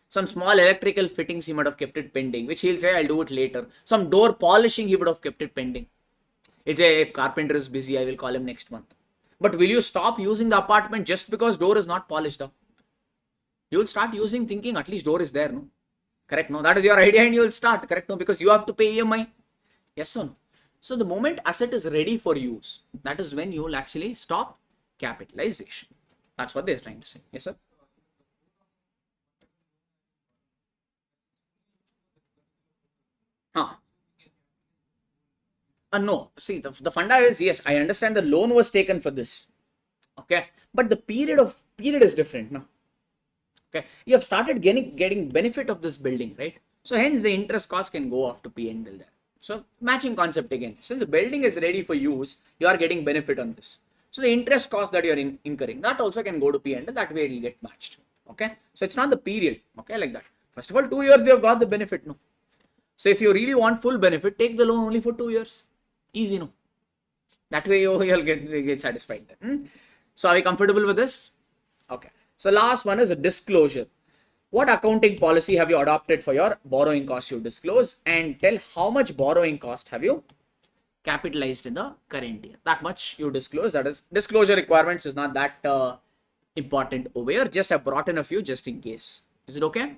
some small electrical fittings he might have kept it pending, which he'll say I'll do it later. Some door polishing he would have kept it pending. It's a, if carpenter is busy, I will call him next month. But will you stop using the apartment just because door is not polished up? You will start using thinking at least door is there, no? Correct, no? That is your idea and you will start, correct, no? Because you have to pay EMI. Yes or no? So the moment asset is ready for use, that is when you will actually stop capitalization. That's what they're trying to say. Yes, sir? No, see, the funda is, yes, I understand the loan was taken for this. Okay, but the period is different now. Okay, you have started getting benefit of this building, right? So hence the interest cost can go off to P&L there. So matching concept again. Since the building is ready for use, you are getting benefit on this. So the interest cost that you are incurring, that also can go to P&L. That way it will get matched. Okay, so it's not the period. Okay, like that. First of all, 2 years we have got the benefit, no? So if you really want full benefit, take the loan only for 2 years. Easy, no? That way you'll get satisfied then. So are we comfortable with this? Okay. So last one is a disclosure. What accounting policy have you adopted for your borrowing cost you disclose, and tell how much borrowing cost have you capitalized in the current year. That much you disclose. That is, disclosure requirements is not that important over here. Just I brought in a few just in case. Is it okay?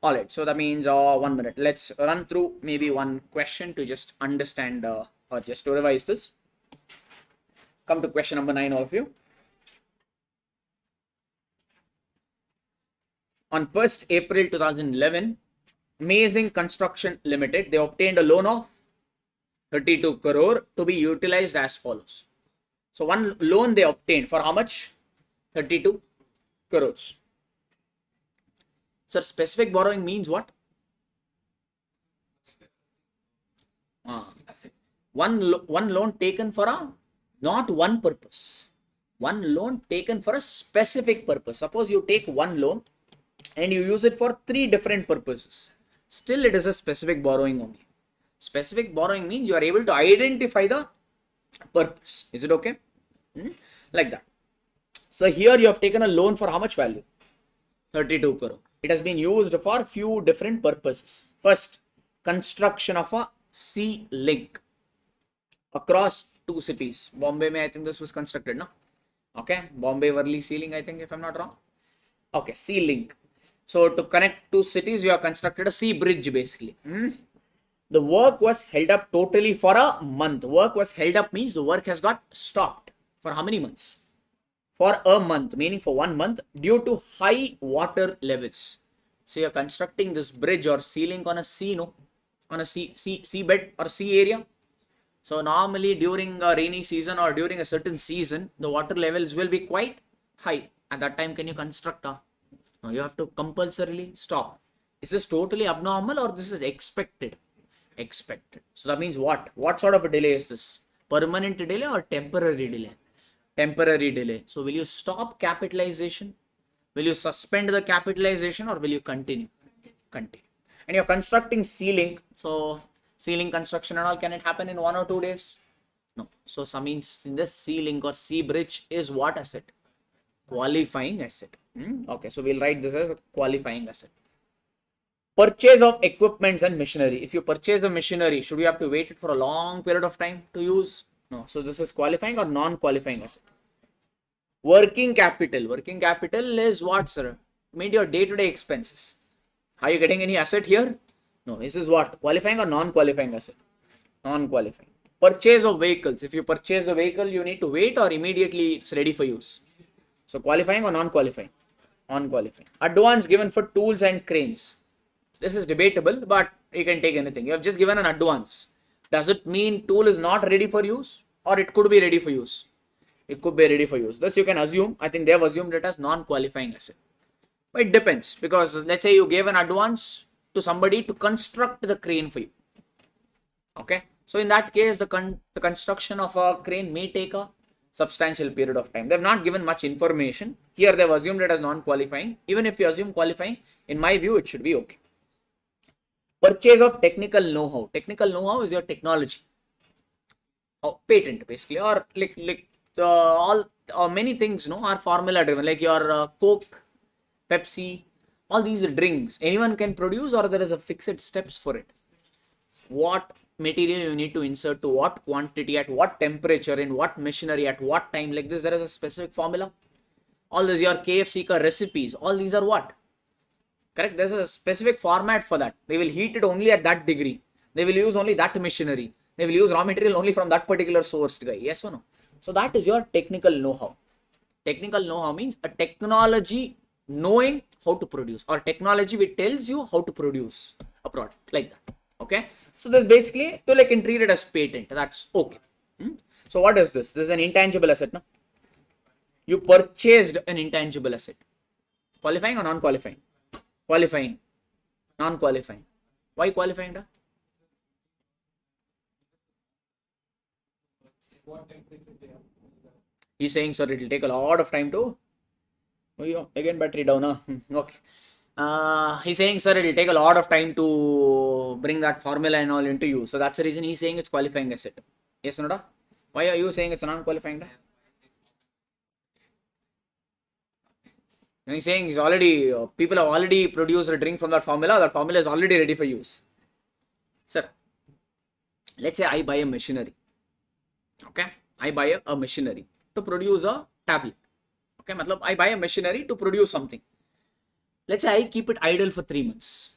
All right. So that means 1 minute. Let's run through maybe one question to just understand or just to revise this. Come to question number 9, all of you. On 1st April 2011, Amazing Construction Limited, they obtained a loan of 32 crore to be utilized as follows. So one loan they obtained for how much? 32 crores. Sir, specific borrowing means what? One loan taken for not one purpose. One loan taken for a specific purpose. Suppose you take one loan and you use it for 3 different purposes. Still it is a specific borrowing only. Specific borrowing means you are able to identify the purpose. Is it okay? Like that. So here you have taken a loan for how much value? 32 crore. It has been used for few different purposes. First, construction of a sea link across 2 cities. Bombay, I think this was constructed, no? Okay, Bombay Worli sea link, I think, if I'm not wrong. Okay, sea link. So to connect 2 cities, you have constructed a sea bridge basically. The work was held up totally for a month. Work was held up means the work has got stopped. For how many months? For a month, meaning for 1 month, due to high water levels. So you're constructing this bridge or sea link on a sea, no? On a seabed or sea area. So normally during a rainy season or during a certain season, the water levels will be quite high. At that time, can you construct a? No, you have to compulsorily stop. Is this totally abnormal or this is expected? Expected. So that means what? What sort of a delay is this? Permanent delay or temporary delay? Temporary delay. So will you stop capitalization? Will you suspend the capitalization or will you continue? Continue. And you're constructing sea link. So sea link construction and all, can it happen in 1 or 2 days? No. So some means in this sea link or sea bridge is what asset? Qualifying asset. Okay, so we'll write this as a qualifying asset. Purchase of equipments and machinery. If you purchase a machinery, should you have to wait it for a long period of time to use? No. So this is qualifying or non-qualifying asset. Working capital. Working capital is what, sir? Meet your day-to-day expenses. Are you getting any asset here? No. This is what? Qualifying or non-qualifying asset? Non-qualifying. Purchase of vehicles. If you purchase a vehicle, you need to wait or immediately it's ready for use. So qualifying or non-qualifying? Non-qualifying. Advance given for tools and cranes. This is debatable, but you can take anything. You have just given an advance. Does it mean tool is not ready for use, or it could be ready for use? It could be ready for use. Thus you can assume, I think they have assumed it as non-qualifying asset. But it depends, because let's say you gave an advance to somebody to construct the crane for you. Okay. So in that case, the construction of a crane may take a substantial period of time. They have not given much information. Here they have assumed it as non-qualifying. Even if you assume qualifying, in my view, it should be okay. Purchase of technical know-how. Technical know-how is your technology, or patent basically, or like all many things are formula driven, like your Coke, Pepsi, all these drinks. Anyone can produce, or there is a fixed steps for it. What material you need to insert, to what quantity, at what temperature, in what machinery, at what time, like this there is a specific formula. All these your KFC recipes, all these are what? Correct. There's a specific format for that. They will heat it only at that degree. They will use only that machinery. They will use raw material only from that particular source, guy. Yes or no? So that is your technical know-how. Technical know-how means a technology knowing how to produce, or technology which tells you how to produce a product, like that. Okay. So this basically you can treat it as patent. That's okay. So what is this? This is an intangible asset. No? You purchased an intangible asset. Qualifying or non-qualifying? Qualifying. Non-qualifying. Why qualifying? He's saying, sir, it will take a lot of time to. Oh, yeah, again battery down. Okay. He's saying, sir, it will take a lot of time to bring that formula and all into use. So that's the reason he's saying it's qualifying asset. Yes or no? Why are you saying it's non-qualifying? And he's saying he's already, people have already produced a drink from that formula is already ready for use. Sir, let's say I buy a machinery. Okay, I buy a machinery to produce a tablet. Okay, I buy a machinery to produce something. Let's say I keep it idle for 3 months.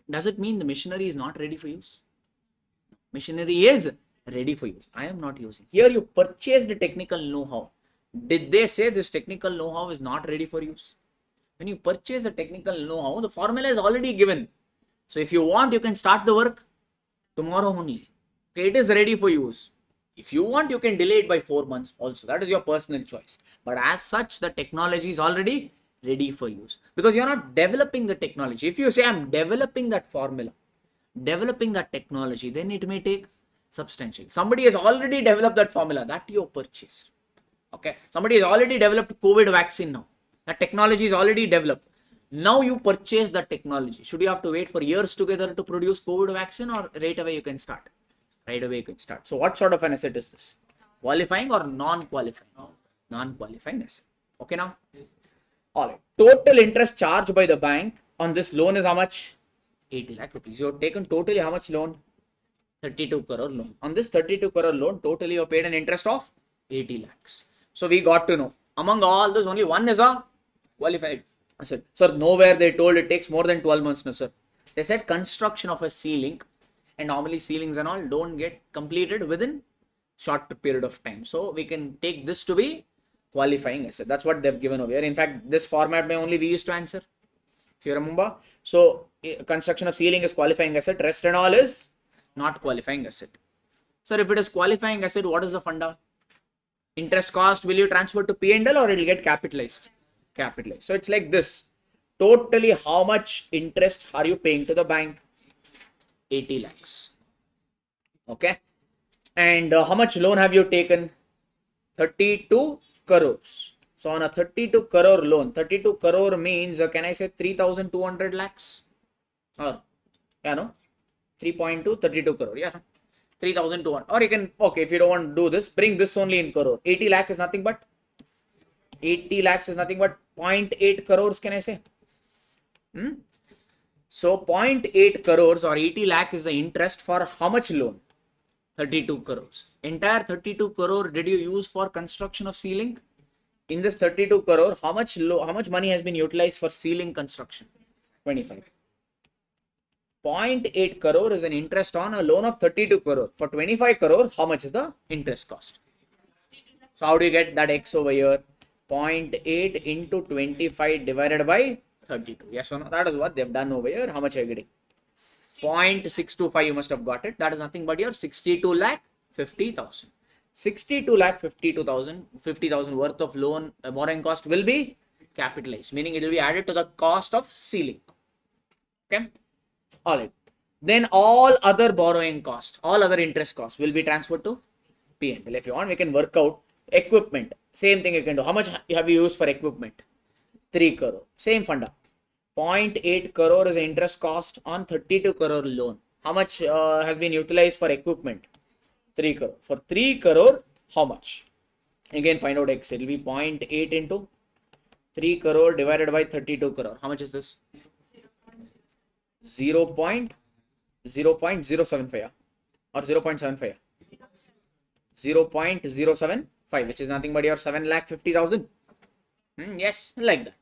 Does it mean the machinery is not ready for use? Machinery is ready for use. I am not using. Here you purchased the technical know-how. Did they say this technical know-how is not ready for use? When you purchase the technical know-how, the formula is already given. So if you want, you can start the work tomorrow only. Okay, it is ready for use. If you want, you can delay it by 4 months also. That is your personal choice. But as such, the technology is already ready for use. Because you are not developing the technology. If you say, I'm developing that formula, developing that technology, then it may take substantial. Somebody has already developed that formula that you purchased. Okay. Somebody has already developed COVID vaccine now. That technology is already developed. Now you purchase that technology. Should you have to wait for years together to produce COVID vaccine, or right away you can start? Right away you can start. So what sort of an asset is this? Qualifying or non-qualifying? Non-qualifying asset. Okay now? Alright. Total interest charged by the bank on this loan is how much? 80 lakh rupees. You have taken totally how much loan? 32 crore loan. On this 32 crore loan, totally you have paid an interest of 80 lakhs. So we got to know, among all those, only one is a qualified asset. Sir, nowhere they told it takes more than 12 months. No, sir. They said construction of a ceiling, and normally ceilings and all don't get completed within short period of time. So we can take this to be qualifying asset. That's what they've given over here. In fact, this format may only be used to answer, if you remember. So construction of ceiling is qualifying asset. Rest and all is not qualifying asset. Sir, if it is qualifying asset, what is the funda? Interest cost, will you transfer to P&L or it will get capitalized? Capitalized. So it's like this. Totally how much interest are you paying to the bank? 80 lakhs. Okay. And how much loan have you taken? 32 crores. So on a 32 crore loan, 32 crore means, can I say 3,200 lakhs? Or, yeah, no? 3.2, 32 crore. Yeah. 3,200. Or you can, okay, if you don't want to do this, bring this only in crore. 80 lakh is nothing but 80 lakhs is nothing but 0.8 crores, can I say? So 0.8 crores or 80 lakh is the interest for how much loan? 32 crores. Entire 32 crore did you use for construction of ceiling? In this 32 crore, how much money has been utilized for ceiling construction? 25. 0.8 crore is an interest on a loan of 32 crore. For 25 crore, how much is the interest cost? So how do you get that x over here? 0.8 into 25 divided by 32. Yes or no? That is what they've done over here. How much are you getting? 0.625 you must have got it. That is nothing but your 62 lakh 50,000. 62 lakh 50,000 worth of loan borrowing cost will be capitalized, meaning it will be added to the cost of ceiling. Okay. All right. Then all other borrowing costs, all other interest costs will be transferred to P&L. If you want, we can work out equipment. Same thing you can do. How much have you used for equipment? 3 crore. Same funda. 0.8 crore is the interest cost on 32 crore loan. How much has been utilized for equipment? 3 crore. For 3 crore, how much? Again, find out x. It will be 0.8 into 3 crore divided by 32 crore. How much is this? 0.075 or 0.75. 0.075, which is nothing but your 7,50,000. Yes, like that.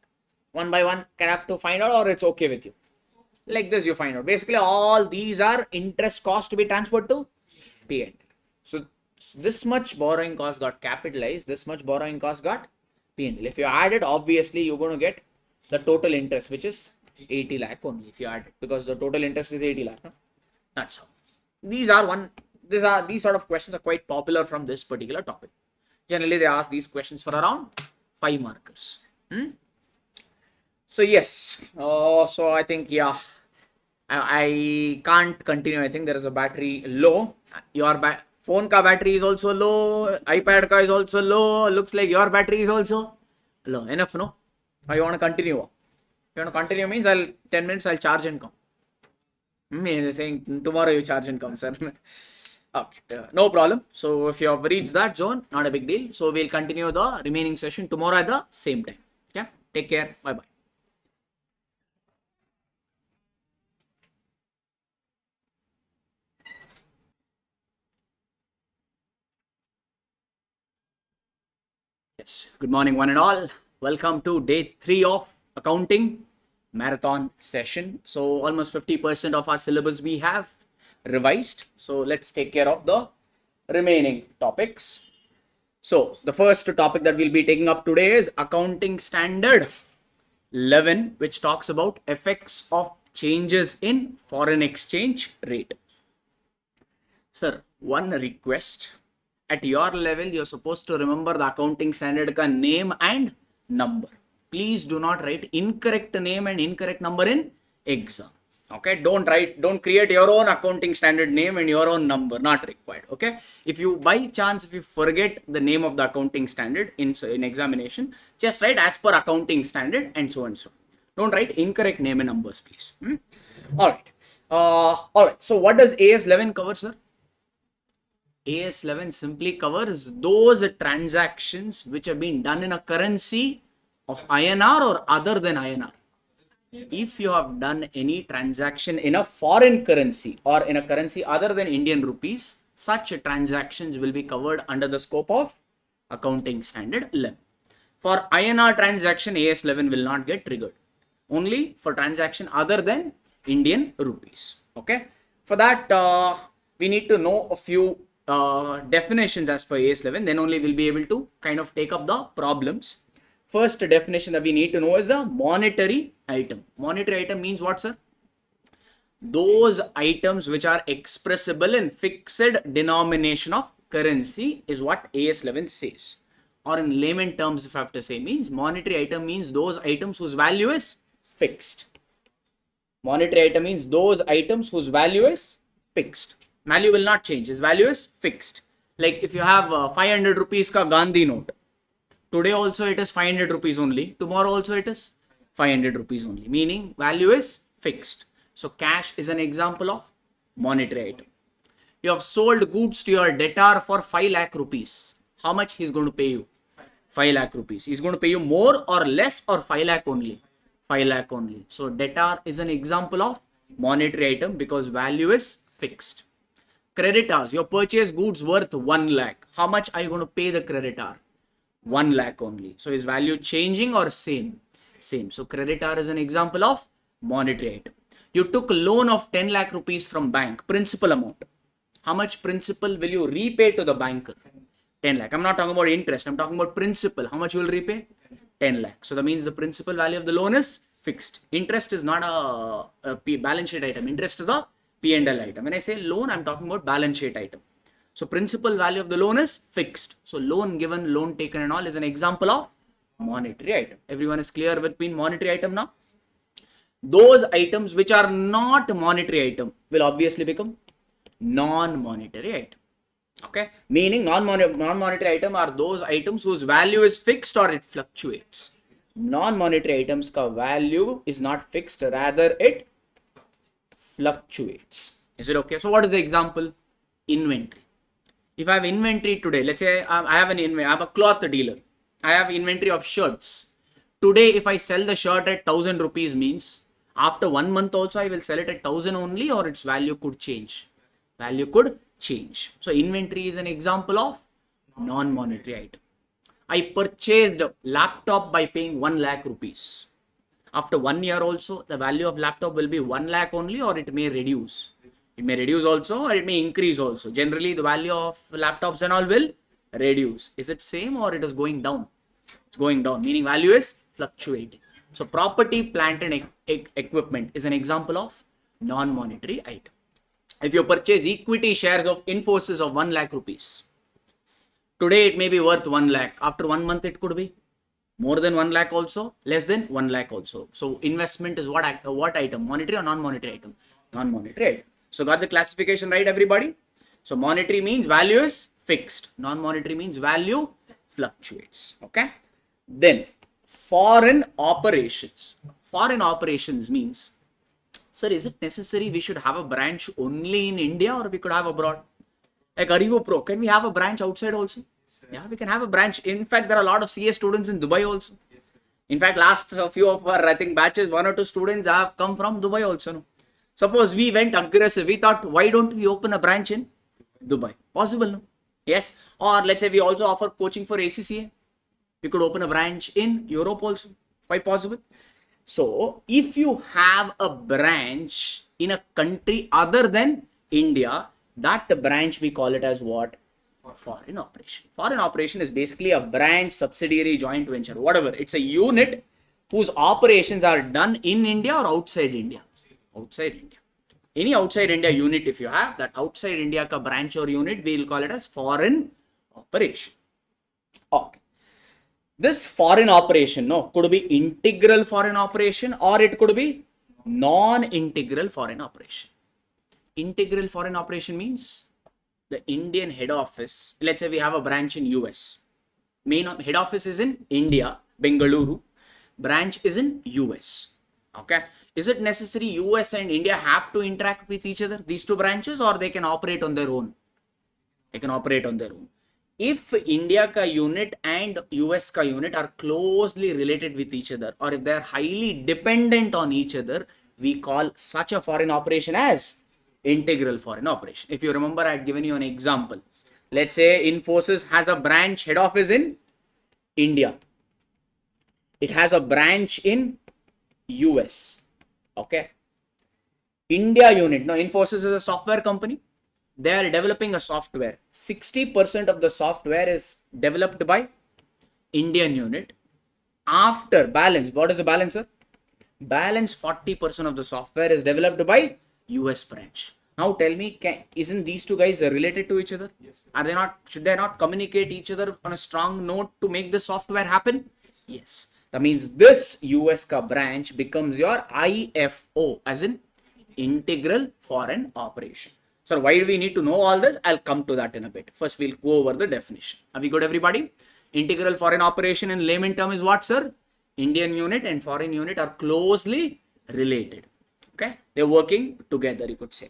One by one, can have to find out, or it's okay with you. Like this, you find out. Basically, all these are interest cost to be transferred to P&L. So this much borrowing cost got capitalized. This much borrowing cost got P&L. If you add it, obviously you're going to get the total interest, which is 80 lakh only. If you add it, because the total interest is 80 lakh. No? That's how. These sort of questions are quite popular from this particular topic. Generally, they ask these questions for around 5 markers. So yes, so I think, yeah, I can't continue. I think there is a battery low. Your phone ka battery is also low. iPad ka is also low. Looks like your battery is also low. Enough, no? Or you want to continue? If you want to continue means 10 minutes I'll charge and come. They're saying tomorrow you charge and come, sir. Okay, no problem. So if you have reached that zone, not a big deal. So we'll continue the remaining session tomorrow at the same time. Okay, take care. Bye bye. Yes, good morning, one and all. Welcome to day 3 of accounting marathon session. So almost 50% of our syllabus we have revised. So let's take care of the remaining topics. So the first topic that we'll be taking up today is accounting standard 11, which talks about effects of changes in foreign exchange rate. Sir, one request. At your level, you're supposed to remember the accounting standard ka name and number. Please do not write incorrect name and incorrect number in exam. Okay, don't create your own accounting standard name and your own number, not required. Okay, if you by chance, if you forget the name of the accounting standard in examination, just write as per accounting standard and so and so. Don't write incorrect name and numbers, please. All right. So what does AS11 cover, sir? AS11 simply covers those transactions which have been done in a currency of INR or other than INR. If you have done any transaction in a foreign currency or in a currency other than Indian rupees, such transactions will be covered under the scope of accounting standard 11. For INR transaction, AS11 will not get triggered. Only for transaction other than Indian rupees. Okay. For that, we need to know a few definitions as per AS11. Then only we'll be able to kind of take up the problems. First definition that we need to know is the monetary item. Monetary item means what, sir? Those items which are expressible in fixed denomination of currency is what AS11 says. Or in layman terms, if I have to say, means monetary item means those items whose value is fixed. Monetary item means those items whose value is fixed. Value will not change. Its value is fixed. Like if you have 500 rupees ka Gandhi note. Today also it is 500 rupees only. Tomorrow also it is 500 rupees only. Meaning value is fixed. So cash is an example of monetary item. You have sold goods to your debtor for 5 lakh rupees. How much he is going to pay you? 5 lakh rupees. He is going to pay you more or less or 5 lakh only? 5 lakh only. So debtor is an example of monetary item because value is fixed. Creditors, your purchase goods worth 1 lakh. How much are you going to pay the creditor? 1 lakh only. So is value changing or same? Same. So creditor is an example of monetary item. You took a loan of 10 lakh rupees from bank, principal amount. How much principal will you repay to the banker? 10 lakh. I'm not talking about interest. I'm talking about principal. How much you will repay? 10 lakh. So that means the principal value of the loan is fixed. Interest is not a balance sheet item. Interest is a P&L item. When I say loan, I'm talking about balance sheet item. So principal value of the loan is fixed. So loan given, loan taken and all is an example of monetary item. Everyone is clear between monetary item now? Those items which are not monetary item will obviously become non-monetary item. Okay, meaning non-monetary item are those items whose value is fixed or it fluctuates. Non-monetary items ka value is not fixed, rather it fluctuates. Is it okay? So what is the example? Inventory. If I have inventory today, let's say I have a cloth dealer. I have inventory of shirts. Today, if I sell the shirt at 1000 rupees means after 1 month also I will sell it at 1000 only, or its value could change. Value could change. So inventory is an example of non-monetary item. I purchased a laptop by paying 1 lakh rupees. After 1 year also, the value of laptop will be 1 lakh only, or it may reduce. It may reduce also, or it may increase also. Generally, the value of laptops and all will reduce. Is it same or it is going down? It's going down, meaning value is fluctuating. So property, plant and equipment is an example of non-monetary item. If you purchase equity shares of Infosys of 1 lakh rupees, today it may be worth 1 lakh. After 1 month, it could be more than 1 lakh also, less than 1 lakh also. So investment is what item? Monetary or non-monetary item? Non-monetary item. So got the classification right, everybody? So monetary means value is fixed. Non-monetary means value fluctuates. Okay. Then foreign operations. Foreign operations means, sir, is it necessary we should have a branch only in India or we could have abroad? Like ArivuPro, can we have a branch outside also? Yeah, we can have a branch. In fact, there are a lot of CA students in Dubai also. In fact, last few of our, I think, batches, 1 or 2 students have come from Dubai also. No? Suppose we went aggressive. We thought, why don't we open a branch in Dubai? Possible, no? Yes. Or let's say we also offer coaching for ACCA. We could open a branch in Europe also. Quite possible. So, if you have a branch in a country other than India, that branch we call it as what? Foreign operation. Foreign operation is basically a branch, subsidiary, joint venture, whatever. It's a unit whose operations are done in India or outside India. Outside India. Any outside India unit, if you have that outside India ka branch or unit, we will call it as foreign operation. Okay. This foreign operation, no, could be integral foreign operation or it could be non-integral foreign operation. Integral foreign operation means the Indian head office, let's say we have a branch in US. Main head office is in India, Bengaluru. Branch is in US. Okay. Is it necessary US and India have to interact with each other, these two branches, or they can operate on their own? They can operate on their own. If India ka unit and US ka unit are closely related with each other, or if they are highly dependent on each other, we call such a foreign operation as integral foreign operation. If you remember, I had given you an example. Let's say Infosys has a branch head office in India. It has a branch in US. Okay. India unit. Now, Infosys is a software company. They are developing a software. 60% of the software is developed by Indian unit. After balance, what is the balance, sir? Balance 40% of the software is developed by US branch. Now tell me, isn't these two guys related to each other? Yes. Are they not? Should they not communicate each other on a strong note to make the software happen? Yes. That means this US ka branch becomes your IFO, as in integral foreign operation. So why do we need to know all this? I'll come to that in a bit. First, we'll go over the definition. Are we good, everybody? Integral foreign operation in layman term is what, sir? Indian unit and foreign unit are closely related. Okay, they're working together, you could say.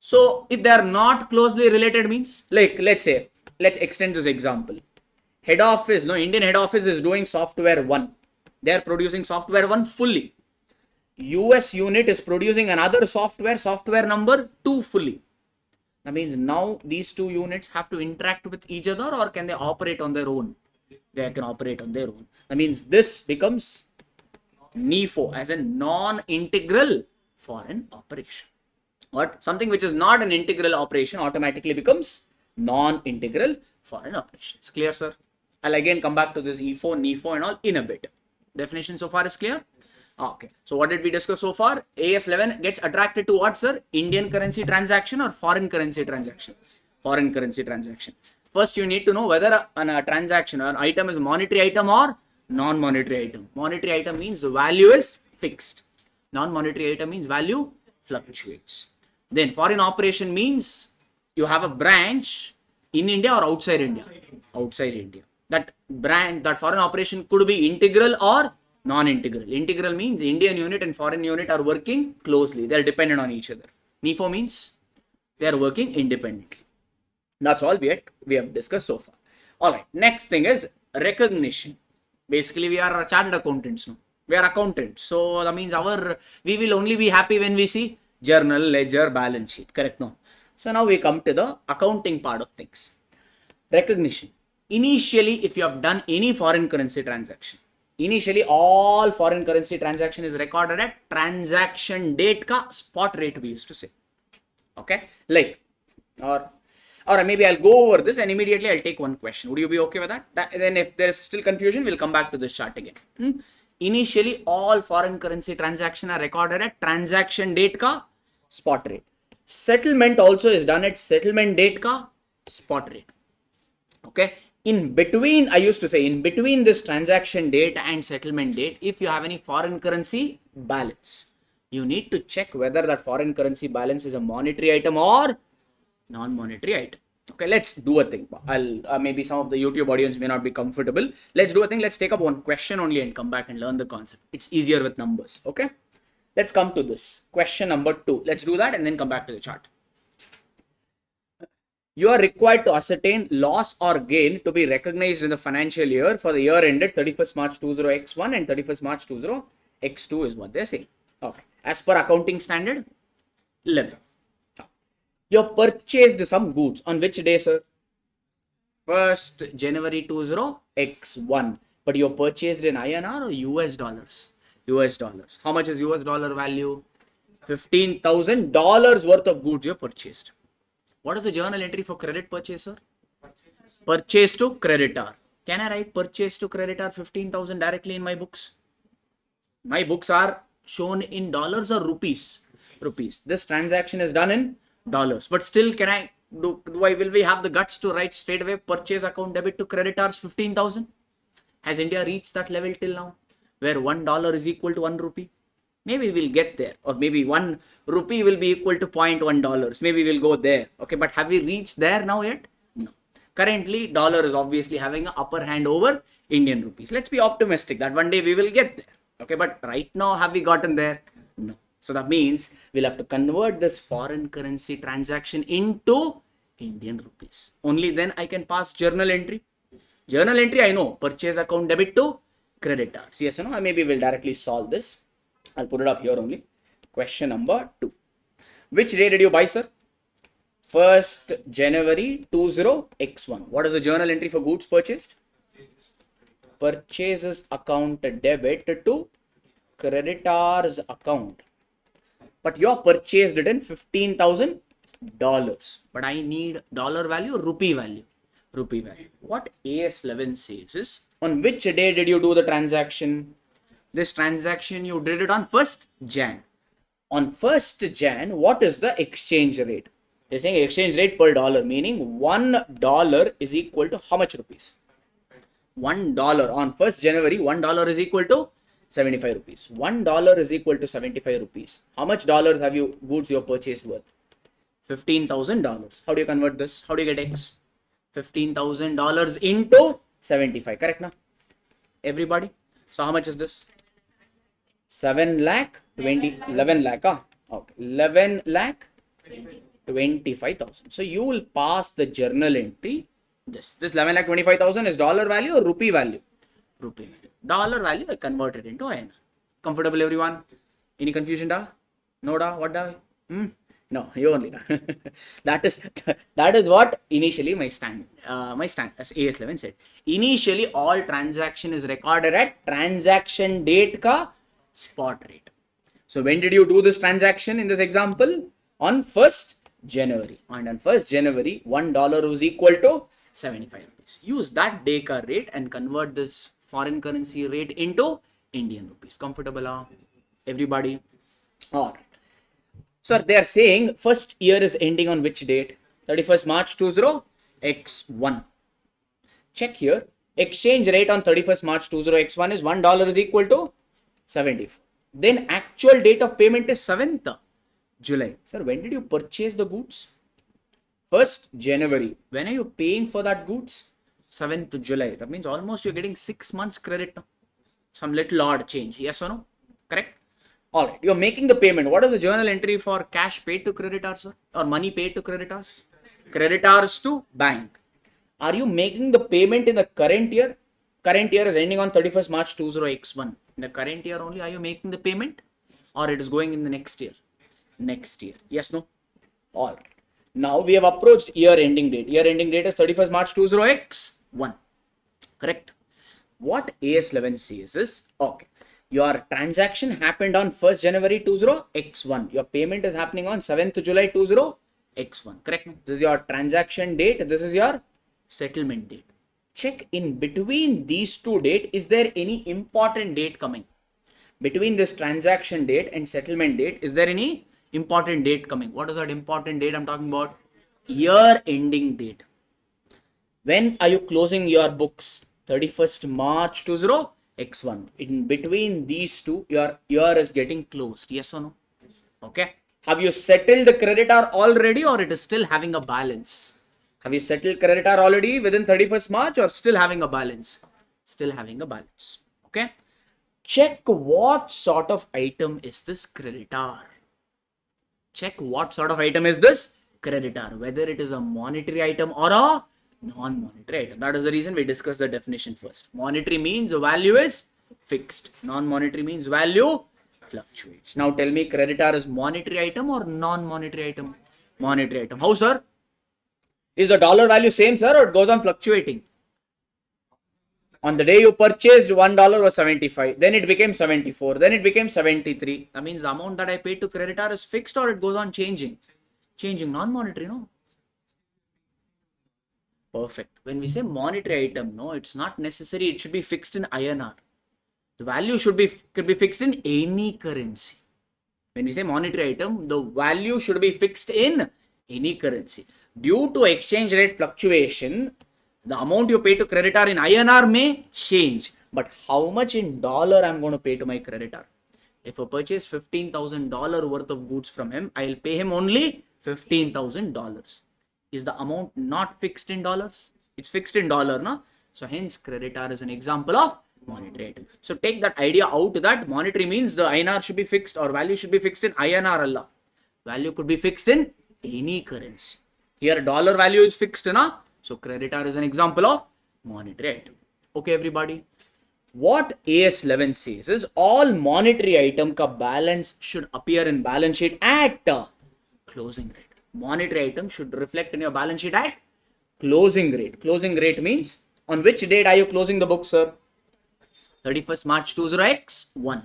So if they are not closely related means, like let's extend this example. Head office, no, Indian head office is doing software 1. They are producing software 1 fully. US unit is producing another software number 2 fully. That means now these two units have to interact with each other, or can they operate on their own? They can operate on their own. That means this becomes NIFO as a non-integral foreign operation. What? Something which is not an integral operation automatically becomes non-integral foreign operations. Clear, sir? I'll again come back to this EFO, NIFO and all in a bit. Definition so far is clear? Okay. So what did we discuss so far? AS11 gets attracted to what, sir? Indian currency transaction or foreign currency transaction? Foreign currency transaction. First, you need to know whether a transaction or an item is monetary item or non-monetary item. Monetary item means the value is fixed. Non-monetary item means value fluctuates. Then foreign operation means you have a branch in India or outside India? Outside India. That foreign operation could be integral or non-integral. Integral means Indian unit and foreign unit are working closely. They are dependent on each other. NIFO means they are working independently. That's all we have discussed so far. All right. Next thing is recognition. Basically, we are chartered accountants now. We are accountants. So that means we will only be happy when we see journal, ledger, balance sheet. Correct? No. So now we come to the accounting part of things. Recognition. Initially, if you have done any foreign currency transaction, initially all foreign currency transaction is recorded at transaction date ka spot rate, we used to say. Okay? Like, or maybe I'll go over this and immediately I'll take one question. Would you be okay with that? Then if there is still confusion, we'll come back to this chart again. Initially, all foreign currency transactions are recorded at transaction date ka spot rate. Settlement also is done at settlement date ka spot rate. Okay. In between, I used to say, in between this transaction date and settlement date, if you have any foreign currency balance, you need to check whether that foreign currency balance is a monetary item or non-monetary item. Okay, let's do a thing. Maybe some of the YouTube audience may not be comfortable. Let's do a thing. Let's take up one question only and come back and learn the concept. It's easier with numbers. Okay, let's come to this question number 2. Let's do that and then come back to the chart. You are required to ascertain loss or gain to be recognized in the financial year for the year ended 31st March 20x1 and 31st March 20x2 is what they're saying. Okay. As per accounting standard 11. You purchased some goods on which day, sir? 1st January 20x1. But you purchased in INR or US dollars? US dollars. How much is US dollar value? $15,000 worth of goods you purchased. What is the journal entry for credit purchaser? Purchase to creditor. Can I write purchase to creditor 15,000 directly in my books? My books are shown in dollars or rupees? Rupees. This transaction is done in dollars. But still, will we have the guts to write straight away purchase account debit to creditors 15,000? Has India reached that level till now? Where $1 is equal to 1 rupee? Maybe we'll get there, or maybe 1 rupee will be equal to $0.1. Maybe we'll go there. Okay, but have we reached there now yet? No. Currently, dollar is obviously having an upper hand over Indian rupees. Let's be optimistic that one day we will get there. Okay, but right now, have we gotten there? No. So that means we'll have to convert this foreign currency transaction into Indian rupees. Only then I can pass journal entry. Journal entry, I know. Purchase account debit to creditors. Yes or no? Maybe we'll directly solve this. I'll put it up here only. Question number 2. Which day did you buy, sir? 1st January 20x1. What is the journal entry for goods purchased? Purchases account debit to creditors account. But you purchased it in $15,000. But I need dollar value, rupee value. Rupee value. What AS11 says is, on which day did you do the transaction? This transaction, you did it on 1st Jan. On 1st Jan, what is the exchange rate? They're saying exchange rate per dollar, meaning $1 is equal to how much rupees? $1 on 1st January, $1 is equal to 75 rupees. $1 is equal to 75 rupees. How much dollars have you goods you have purchased worth? $15,000. How do you convert this? How do you get X? $15,000 into 75. Correct now? Everybody? So how much is this? 7 lakh 11 lakh. Okay. 11 lakh 25,000. So you will pass the journal entry. This 11 lakh 25,000 is dollar value or rupee value? Rupee value. Dollar value, I convert it into INR. Comfortable, everyone? Any confusion, da? No, da? What, da? No, you only. Da. that is what initially my stand as AS11 said. Initially, all transaction is recorded at transaction date ka spot rate. So when did you do this transaction in this example? On 1st January. And on 1st January, $1 was equal to 75 rupees. Use that day ka rate and convert this foreign currency rate into Indian rupees. Comfortable, everybody? All right. So they are saying first year is ending on which date? 31st March 20 X1. Check here. Exchange rate on 31st March 20 X1 is $1 is equal to 74. Then actual date of payment is 7th July. Sir, when did you purchase the goods? 1st January. When are you paying for that goods? 7th July. That means almost you're getting 6 months credit. Some little odd change. Yes or no? Correct? All right. You're making the payment. What is the journal entry for cash paid to creditors, sir? Or money paid to creditors? Creditors to bank. Are you making the payment in the current year? Current year is ending on 31st March 20 X1. In the current year only, are you making the payment? Or it is going in the next year? Next year. Yes, no? All right. Now we have approached year ending date. Year ending date is 31st March 20 X1. Correct? What AS11 says is, okay, your transaction happened on 1st January 20 X1. Your payment is happening on 7th July 20 X1. Correct? This is your transaction date. This is your settlement date. Check in between these two dates, is there any important date coming? Between this transaction date and settlement date, is there any important date coming? What is that important date I'm talking about? Year ending date. When are you closing your books? 31st March 20 X1. In between these two, your year is getting closed. Yes or no? Okay. Have you settled the creditor already, or it is still having a balance? Have you settled creditor already within 31st March, or still having a balance? Still having a balance. Okay. Check what sort of item is this creditor. Check what sort of item is this creditor. Whether it is a monetary item or a non-monetary item. That is the reason we discussed the definition first. Monetary means the value is fixed. Non-monetary means value fluctuates. Now tell me, creditor is monetary item or non-monetary item? Monetary item. How, sir? Is the dollar value same, sir, or it goes on fluctuating? On the day you purchased, $1 was 75. Then it became 74. Then it became 73. That means the amount that I paid to creditor is fixed, or it goes on changing? Changing. Non-monetary, no? Perfect. When we say monetary item, no, it's not necessary. It should be fixed in INR. The value could be fixed in any currency. When we say monetary item, the value should be fixed in any currency. Due to exchange rate fluctuation, the amount you pay to creditor in INR may change. But how much in dollar I'm going to pay to my creditor? If I purchase $15,000 worth of goods from him, I'll pay him only $15,000. Is the amount not fixed in dollars? It's fixed in dollar, no? So hence creditor is an example of monetary item. So take that idea out that monetary means the INR should be fixed or value should be fixed in INR Allah. Value could be fixed in any currency. Here dollar value is fixed, na? So creditor is an example of monetary item. Okay, everybody. What AS11 says is all monetary item ka balance should appear in balance sheet at closing rate. Monetary item should reflect in your balance sheet at closing rate. Closing rate means on which date are you closing the book, sir? 31st March 20 X1.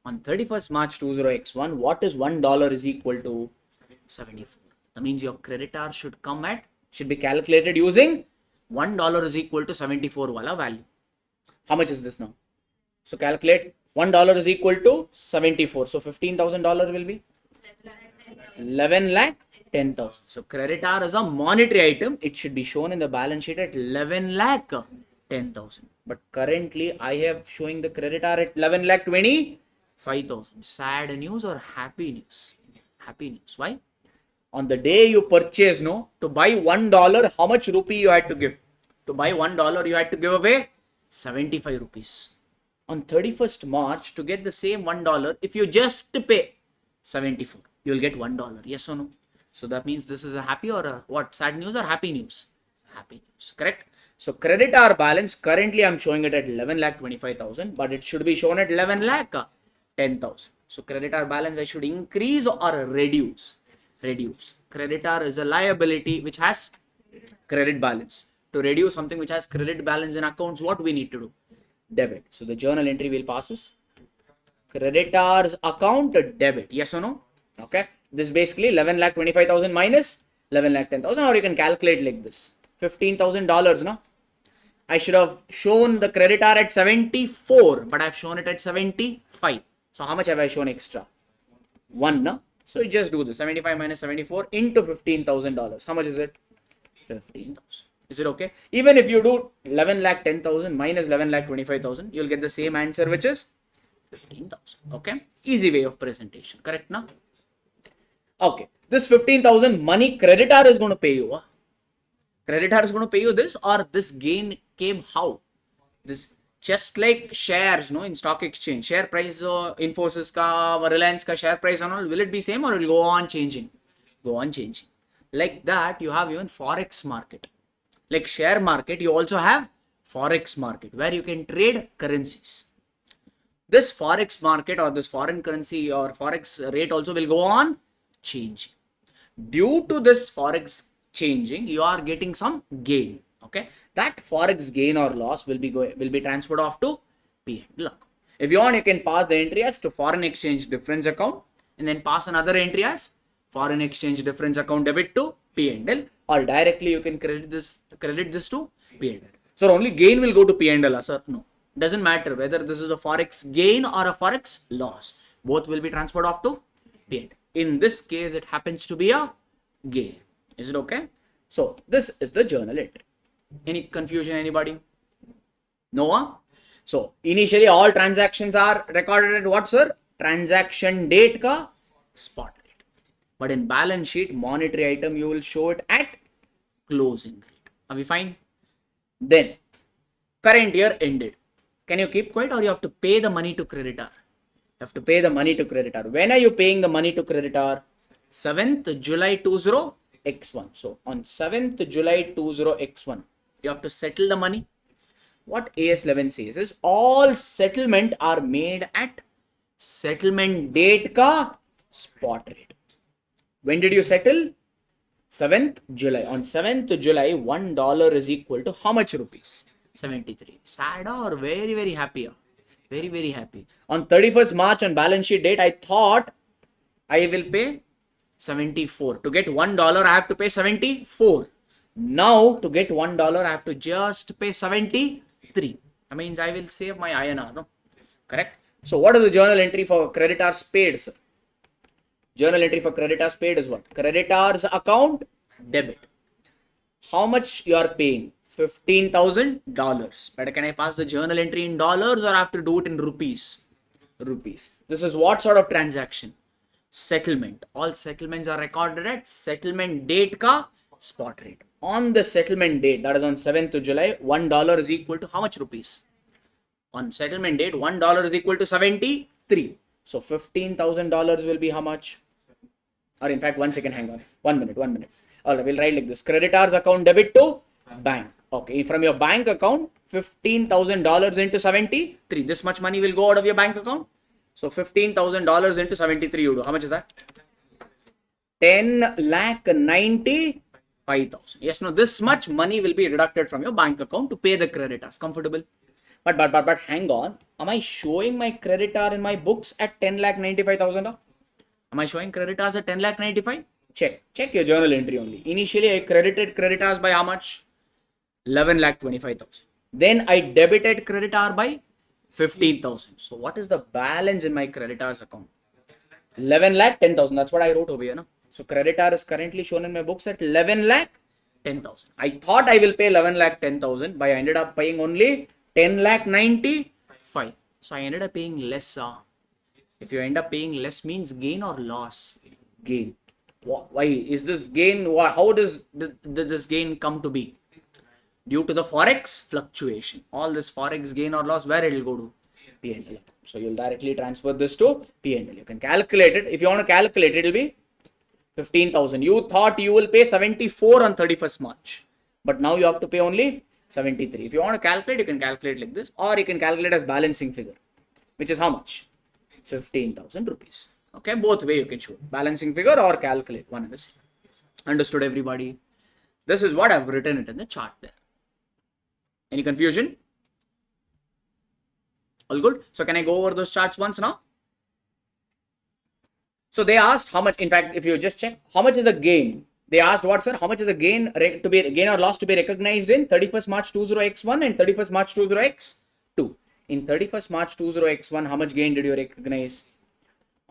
On 31st March 20 X1, what is $1 is equal to 74. That means your creditor should be calculated using $1 is equal to 74 wala value. How much is this now? So calculate $1 is equal to 74. So $15,000 will be 11 lakh 10,000. So creditor is a monetary item. It should be shown in the balance sheet at 11 lakh 10,000. But currently I have showing the creditor at 11 lakh 25,000. Sad news or happy news? Happy news. Why? On the day you purchase, no, to buy $1, how much rupee you had to give? To buy $1, you had to give away 75 rupees. On 31st March, to get the same $1, if you just pay 74, you'll get $1. Yes or no? So that means this is a happy or a what? Sad news or happy news? Happy news. Correct? So creditor balance, currently I'm showing it at 11,25,000, but it should be shown at 11,10,000. So creditor balance I should increase or reduce. Reduce. Creditor is a liability which has credit balance. To reduce something which has credit balance in accounts, what we need to do? Debit. So the journal entry will pass as creditors account debit. Yes or no? Okay. This is basically 11,25,000 minus 11,10,000, or you can calculate like this. $15,000, no? I should have shown the creditor at 74, but I've shown it at 75. So how much have I shown extra? 1, no? So you just do this. 75 minus 74 into $15,000. How much is it? 15,000. Is it okay? Even if you do 11,10,000 minus 11,25,000, you'll get the same answer, which is 15,000. Okay? Easy way of presentation. Correct now? Okay. This 15,000 money creditor is going to pay you. Creditor is going to pay you this, or this gain came how? This just like shares, no, in stock exchange. Share price, Infosys ka, Reliance ka share price and all, will it be same or will it go on changing? Go on changing. Like that, you have even forex market. Like share market, you also have forex market where you can trade currencies. This forex market or this foreign currency or forex rate also will go on changing. Due to this forex changing, you are getting some gain. Okay, that forex gain or loss will be transferred off to P&L account. If you want, you can pass the entry as to foreign exchange difference account and then pass another entry as foreign exchange difference account debit to P&L, or directly you can credit this to P&L. So only gain will go to P&L, sir? No, doesn't matter whether this is a forex gain or a forex loss. Both will be transferred off to P&L. In this case, it happens to be a gain. Is it okay? So this is the journal entry. Any confusion, anybody? No? So initially all transactions are recorded at what, sir? Transaction date ka spot rate. But in balance sheet, monetary item, you will show it at closing rate. Are we fine? Then current year ended. Can you keep quiet or you have to pay the money to creditor? You have to pay the money to creditor. When are you paying the money to creditor? 7th July 20X1. So on 7th July 20X1, you have to settle the money. What AS11 says is all settlement are made at settlement date ka spot rate. When did you settle? 7th July. On 7th July, $1 is equal to how much rupees? 73. Sad or very, very happy? Very, very happy. On 31st March on balance sheet date, I thought I will pay 74. To get $1, I have to pay 74. Now, to get $1, I have to just pay 73. That means I will save my INR, no? Correct? So, what is the journal entry for creditors paid, sir? Journal entry for creditors paid is what? Creditors account debit. How much you are paying? $15,000. But can I pass the journal entry in dollars or I have to do it in rupees? Rupees. This is what sort of transaction? Settlement. All settlements are recorded at settlement date ka spot rate. On the settlement date, that is on 7th of July, $1 is equal to how much rupees? On settlement date, $1 is equal to 73. So $15,000 will be how much? Or in fact, 1 second, hang on. 1 minute. All right, we'll write like this. Creditors account debit to bank. Okay, from your bank account, $15,000 into 73. This much money will go out of your bank account. So $15,000 into 73 you do. How much is that? 10,95,000. Yes, no, this much money will be deducted from your bank account to pay the creditors. Comfortable? But hang on. Am I showing my creditor in my books at 10,95,000? Am I showing creditors at 10,95,000? Check your journal entry only. Initially, I credited creditors by how much? 11,25,000. Then I debited creditor by 15,000. So what is the balance in my creditors account? 11,10,000. That's what I wrote over here. No? So creditor is currently shown in my books at 11,10,000. I thought I will pay 11,10,000, but I ended up paying only 10,95,000. So I ended up paying less. If you end up paying less means gain or loss? Gain. Why is this gain? How does this gain come to be? Due to the forex fluctuation. All this forex gain or loss, where it will go to? P&L. So you'll directly transfer this to P&L. You can calculate it. If you want to calculate it, will be 15,000. You thought you will pay 74 on 31st March. But now you have to pay only 73. If you want to calculate, you can calculate like this, or you can calculate as balancing figure, which is how much? 15,000 rupees. Okay, both way you can show balancing figure or calculate, one and the same. Understood, everybody? This is what I've written it in the chart there. Any confusion? All good? So can I go over those charts once now? So they asked how much, in fact, if you just check, how much is the gain? They asked what, sir? How much is the gain to be gain or loss to be recognized in 31st March 20x1 and 31st March 20x2? In 31st March 20x1, how much gain did you recognize?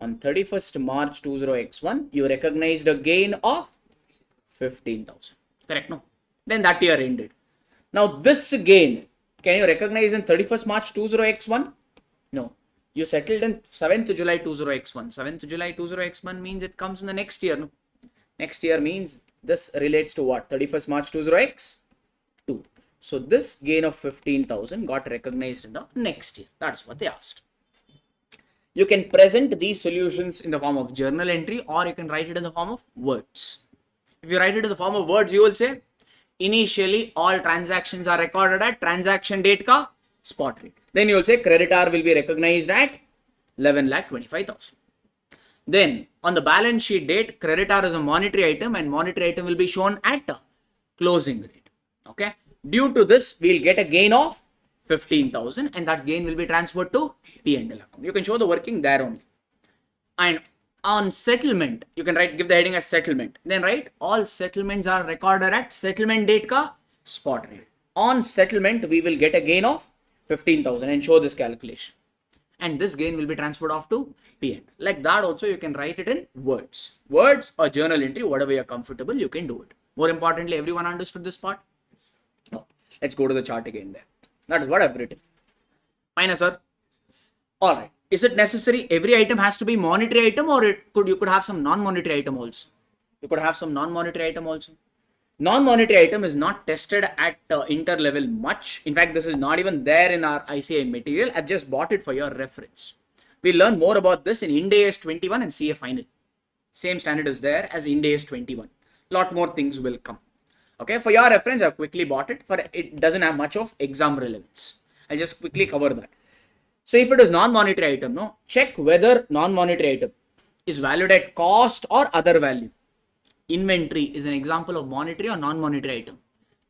On 31st March 20x1, you recognized a gain of 15,000. Correct, no? Then that year ended. Now this gain, can you recognize in 31st March 20x1? No. You settled in 7th July 20x1. 7th July 20x1 means it comes in the next year, no? Next year means this relates to what? 31st March 20x2. So this gain of 15,000 got recognized in the next year. That's what they asked. You can present these solutions in the form of journal entry, or you can write it in the form of words. If you write it in the form of words, you will say, initially all transactions are recorded at transaction date ka spot rate. Then you will say creditor will be recognized at 11,25,000. Then on the balance sheet date, creditor is a monetary item and monetary item will be shown at closing rate. Okay. Due to this, we will get a gain of 15,000 and that gain will be transferred to P&L account. You can show the working there only. And on settlement, you can write, give the heading as settlement. Then write all settlements are recorded at settlement date ka spot rate. On settlement, we will get a gain of 15,000 and show this calculation. And this gain will be transferred off to P&L. Like that also, you can write it in words. Words or journal entry, whatever you're comfortable, you can do it. More importantly, everyone understood this part? No. Let's go to the chart again there. That is what I've written. Fine, sir. All right. Is it necessary every item has to be monetary item, or you could have some non-monetary item also? You could have some non-monetary item also. Non-monetary item is not tested at inter-level much. In fact, this is not even there in our ICI material. I've just bought it for your reference. We'll learn more about this in Ind AS 21 and CA Final. Same standard is there as Ind AS 21. Lot more things will come. Okay, for your reference, I've quickly bought it. For it doesn't have much of exam relevance. I'll just quickly cover that. So if it is non-monetary item, no, check whether non-monetary item is valued at cost or other value. Inventory is an example of monetary or non-monetary item.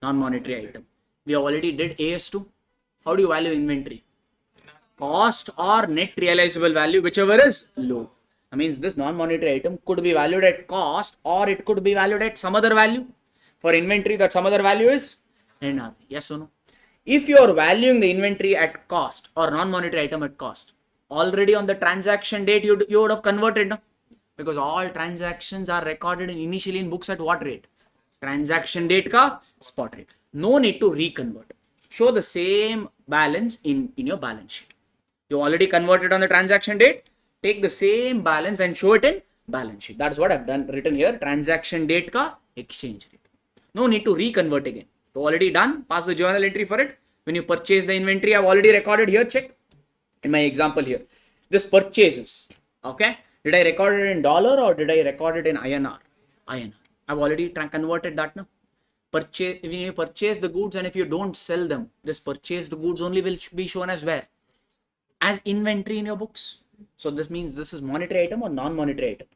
Non-monetary item. We already did AS2. How do you value inventory? Cost or net realizable value, whichever is low. That means this non-monetary item could be valued at cost or it could be valued at some other value. For inventory, that some other value is NRV. Yes or no? If you are valuing the inventory at cost or non-monetary item at cost, already on the transaction date, you would have converted, no? Because all transactions are recorded initially in books at what rate? Transaction date ka spot rate. No need to reconvert. Show the same balance in your balance sheet. You already converted on the transaction date. Take the same balance and show it in balance sheet. That's what I've done, written here. Transaction date ka exchange rate. No need to reconvert again. You already done. Pass the journal entry for it. When you purchase the inventory, I've already recorded here. Check in my example here. This purchases. Okay. Did I record it in dollar or did I record it in INR? INR. I've already converted that now. Purchase, when you purchase the goods and if you don't sell them, this purchased goods only will be shown as where? As inventory in your books. So this means this is monetary item or non-monetary item?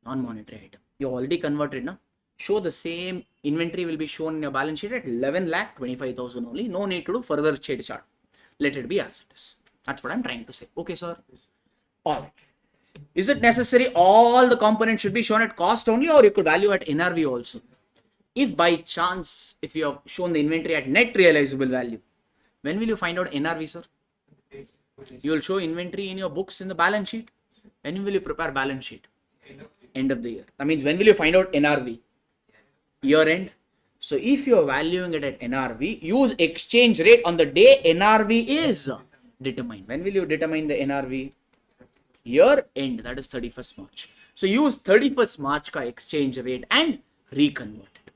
Non-monetary item. You already converted now. Show the same inventory will be shown in your balance sheet at 11,25,000 only. No need to do further shade chart. Let it be as it is. That's what I'm trying to say. Okay, sir. All right. Is it necessary all the components should be shown at cost only, or you could value at NRV also? If by chance, if you have shown the inventory at net realizable value, when will you find out NRV, sir? You will show inventory in your books in the balance sheet. When will you prepare balance sheet? End of the year. That means when will you find out NRV? Year end. So if you are valuing it at NRV, use exchange rate on the day NRV is determined. When will you determine the NRV? Year end, that is 31st March. So use 31st March ka exchange rate and reconvert it.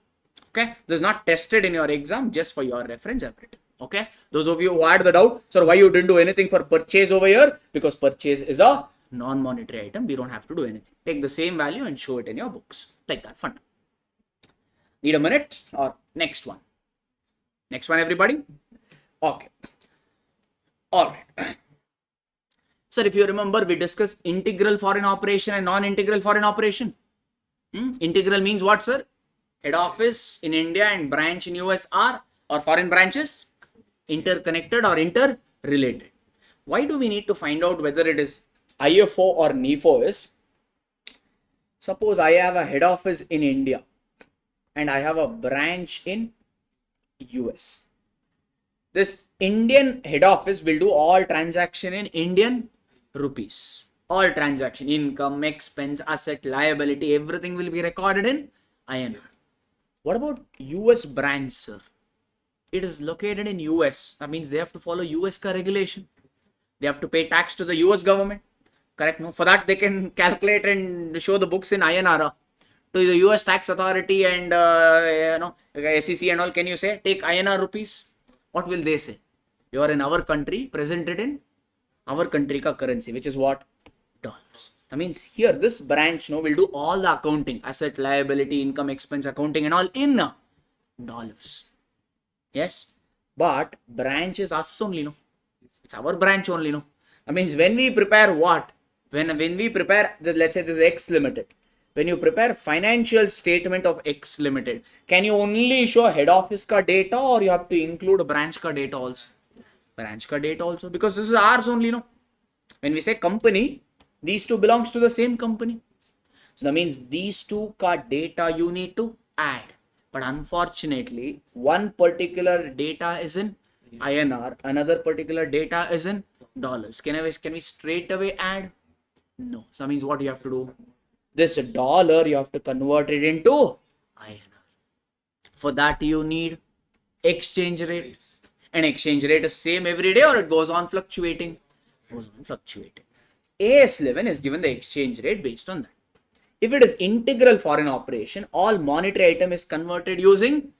Okay, this is not tested in your exam, just for your reference I've written. Okay, those of you who had the doubt, sir, why you didn't do anything for purchase over here? Because purchase is a non-monetary item. We don't have to do anything. Take the same value and show it in your books like that. Fun. Need a minute or Next one. Next one, everybody. Okay. All right. Sir, if you remember, we discussed integral foreign operation and non-integral foreign operation. Integral means what, sir? Head office in India and branch in US are, or foreign branches, interconnected or interrelated. Why do we need to find out whether it is IFO or NIFO is? Suppose I have a head office in India and I have a branch in US. This Indian head office will do all transaction in Indian rupees. All transaction, income, expense, asset, liability, everything will be recorded in INR. What about US branch, sir? It is located in US. That means they have to follow US ka regulation. They have to pay tax to the US government. Correct? No? For that, they can calculate and show the books in INR. To the US tax authority and SEC and all, can you say, take INR rupees? What will they say? You are in our country, presented in our country ka currency, which is what? Dollars. That means here, this branch will do all the accounting, asset, liability, income, expense, accounting and all in dollars. Yes, but branch is us only, no? It's our branch only, no? That means when we prepare what? When we prepare, let's say this is X Limited. When you prepare financial statement of X Limited, can you only show head office ka data or you have to include branch ka data also? Branch ka data also, because this is ours only, no? When we say company, these two belongs to the same company. So that means these two ka data you need to add. But unfortunately, one particular data is in INR, another particular data is in dollars. Can we straight away add? No. So that means what you have to do? This dollar, you have to convert it into INR. For that, you need exchange rate. And exchange rate is same every day or it goes on fluctuating? Goes on fluctuating. AS11 is given the exchange rate based on that. If it is integral foreign operation, all monetary item is converted using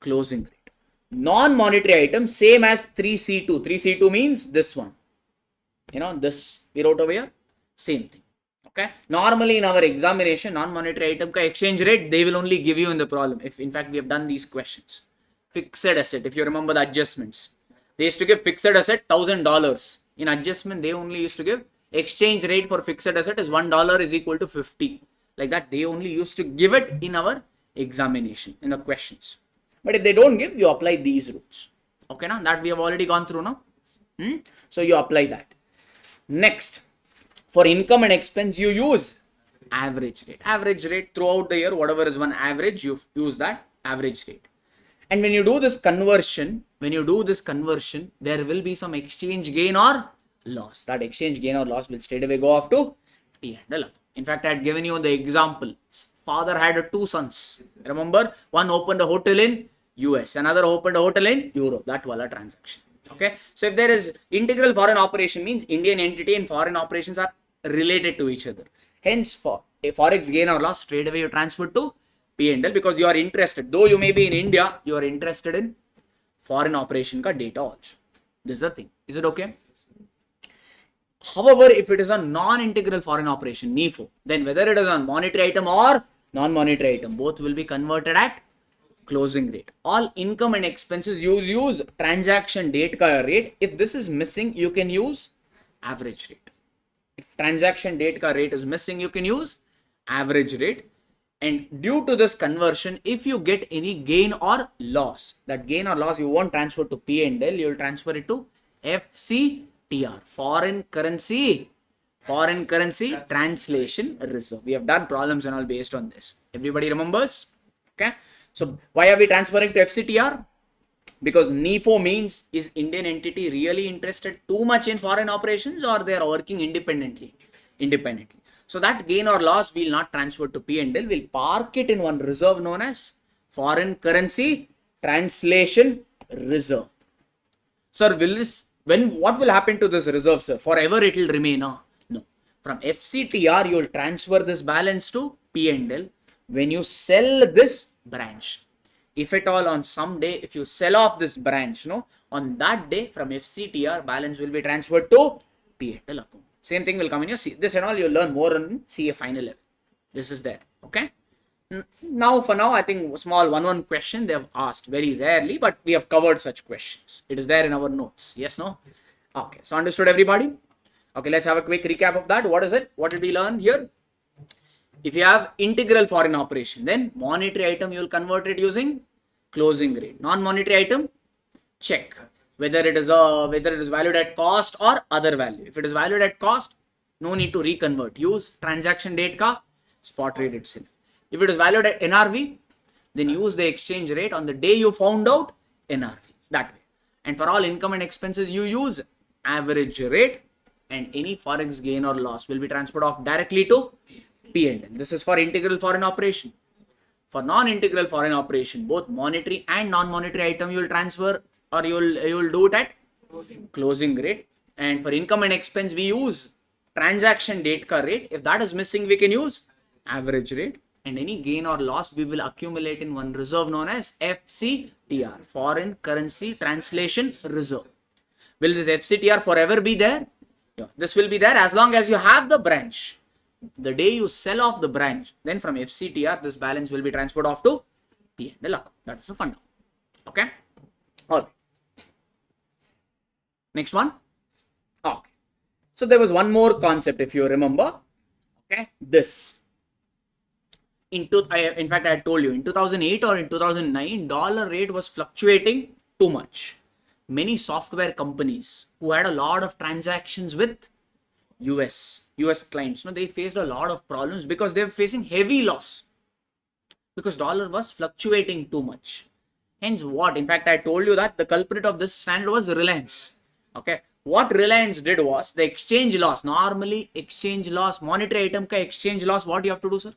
closing rate. Non-monetary item, same as 3C2. 3C2 means this one. This we wrote over here. Same thing. Okay. Normally in our examination, non-monetary item ka exchange rate, they will only give you in the problem. If in fact we have done these questions. Fixed asset, if you remember the adjustments. They used to give fixed asset $1,000. In adjustment, they only used to give exchange rate for fixed asset is $1 is equal to 50. Like that, they only used to give it in our examination, in the questions. But if they don't give, you apply these rules. Okay, now that we have already gone through now. So you apply that. Next, for income and expense, you use average rate. Average rate throughout the year, whatever is one average, you use that average rate. And when you do this conversion, there will be some exchange gain or loss. That exchange gain or loss will straight away go off to P&L. In fact, I had given you the example. Father had two sons. Remember, one opened a hotel in US, another opened a hotel in Europe. That wala transaction. Okay. So if there is integral foreign operation, means Indian entity and foreign operations are related to each other. Hence, for a forex gain or loss, straight away you transfer to P&L because you are interested. Though you may be in India, you are interested in foreign operation ka data also. This is the thing. Is it okay? However, if it is a non-integral foreign operation, NIFO, then whether it is a monetary item or non-monetary item, both will be converted at closing rate. All income and expenses use transaction date ka rate. If this is missing, you can use average rate. If transaction date ka rate is missing, you can use average rate. And due to this conversion, if you get any gain or loss, that gain or loss you won't transfer to P&L, you will transfer it to FCTR, foreign currency translation reserve. We have done problems and all based on this. Everybody remembers? Okay. So why are we transferring to FCTR? Because NIFO means, is Indian entity really interested too much in foreign operations or they are working independently? So that gain or loss will not transfer to P&L. We'll park it in one reserve known as foreign currency translation reserve. Sir, what will happen to this reserve, sir? Forever it will remain? No. From FCTR, you will transfer this balance to P&L when you sell this branch. If at all on some day, if you sell off this branch, on that day from FCTR, balance will be transferred to P&L account. Same thing will come in your C. This and all you'll learn more on CA final level. This is there. Okay. Now, for now, I think small one question they have asked very rarely, but we have covered such questions. It is there in our notes. Yes, no? Okay, so understood everybody? Okay, let's have a quick recap of that. What is it? What did we learn here? If you have integral foreign operation, then monetary item you will convert it using closing rate. Non-monetary item, check whether it is valued at cost or other value. If it is valued at cost, no need to reconvert. Use transaction date ka spot rate itself. If it is valued at NRV, then use the exchange rate on the day you found out NRV. That way. And for all income and expenses, you use average rate, and any forex gain or loss will be transferred off directly to P&L. This is for integral foreign operation. For non-integral foreign operation, both monetary and non-monetary item you will transfer, or you will do it at closing rate. And for income and expense, we use transaction date ka rate. If that is missing, we can use average rate. And any gain or loss we will accumulate in one reserve known as FCTR, Foreign Currency Translation Reserve. Will this FCTR forever be there? Yeah, this will be there as long as you have the branch. The day you sell off the branch, then from FCTR, this balance will be transferred off to P&L account. That is the fund. Okay. All right. Next one. Okay. So there was one more concept, if you remember. Okay. This. In fact, I had told you in 2008 or in 2009, dollar rate was fluctuating too much. Many software companies who had a lot of transactions with US clients, they faced a lot of problems because they were facing heavy loss because dollar was fluctuating too much. Hence what? In fact, I told you that the culprit of this standard was Reliance. Okay. What Reliance did was the exchange loss. Normally, exchange loss, monetary item ka exchange loss, what you have to do, sir?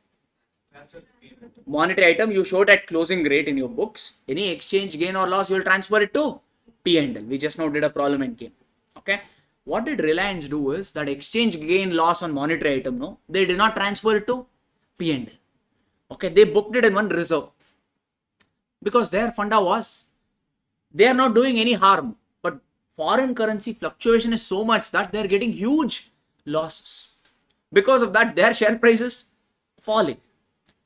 Monetary item, you showed at closing rate in your books. Any exchange gain or loss, you will transfer it to P&L. We just now did a problem and came. Okay. What did Reliance do is that exchange gain loss on monetary item, no, they did not transfer it to P&L. Okay, they booked it in one reserve because their funda was they are not doing any harm, but foreign currency fluctuation is so much that they are getting huge losses. Because of that, their share prices falling.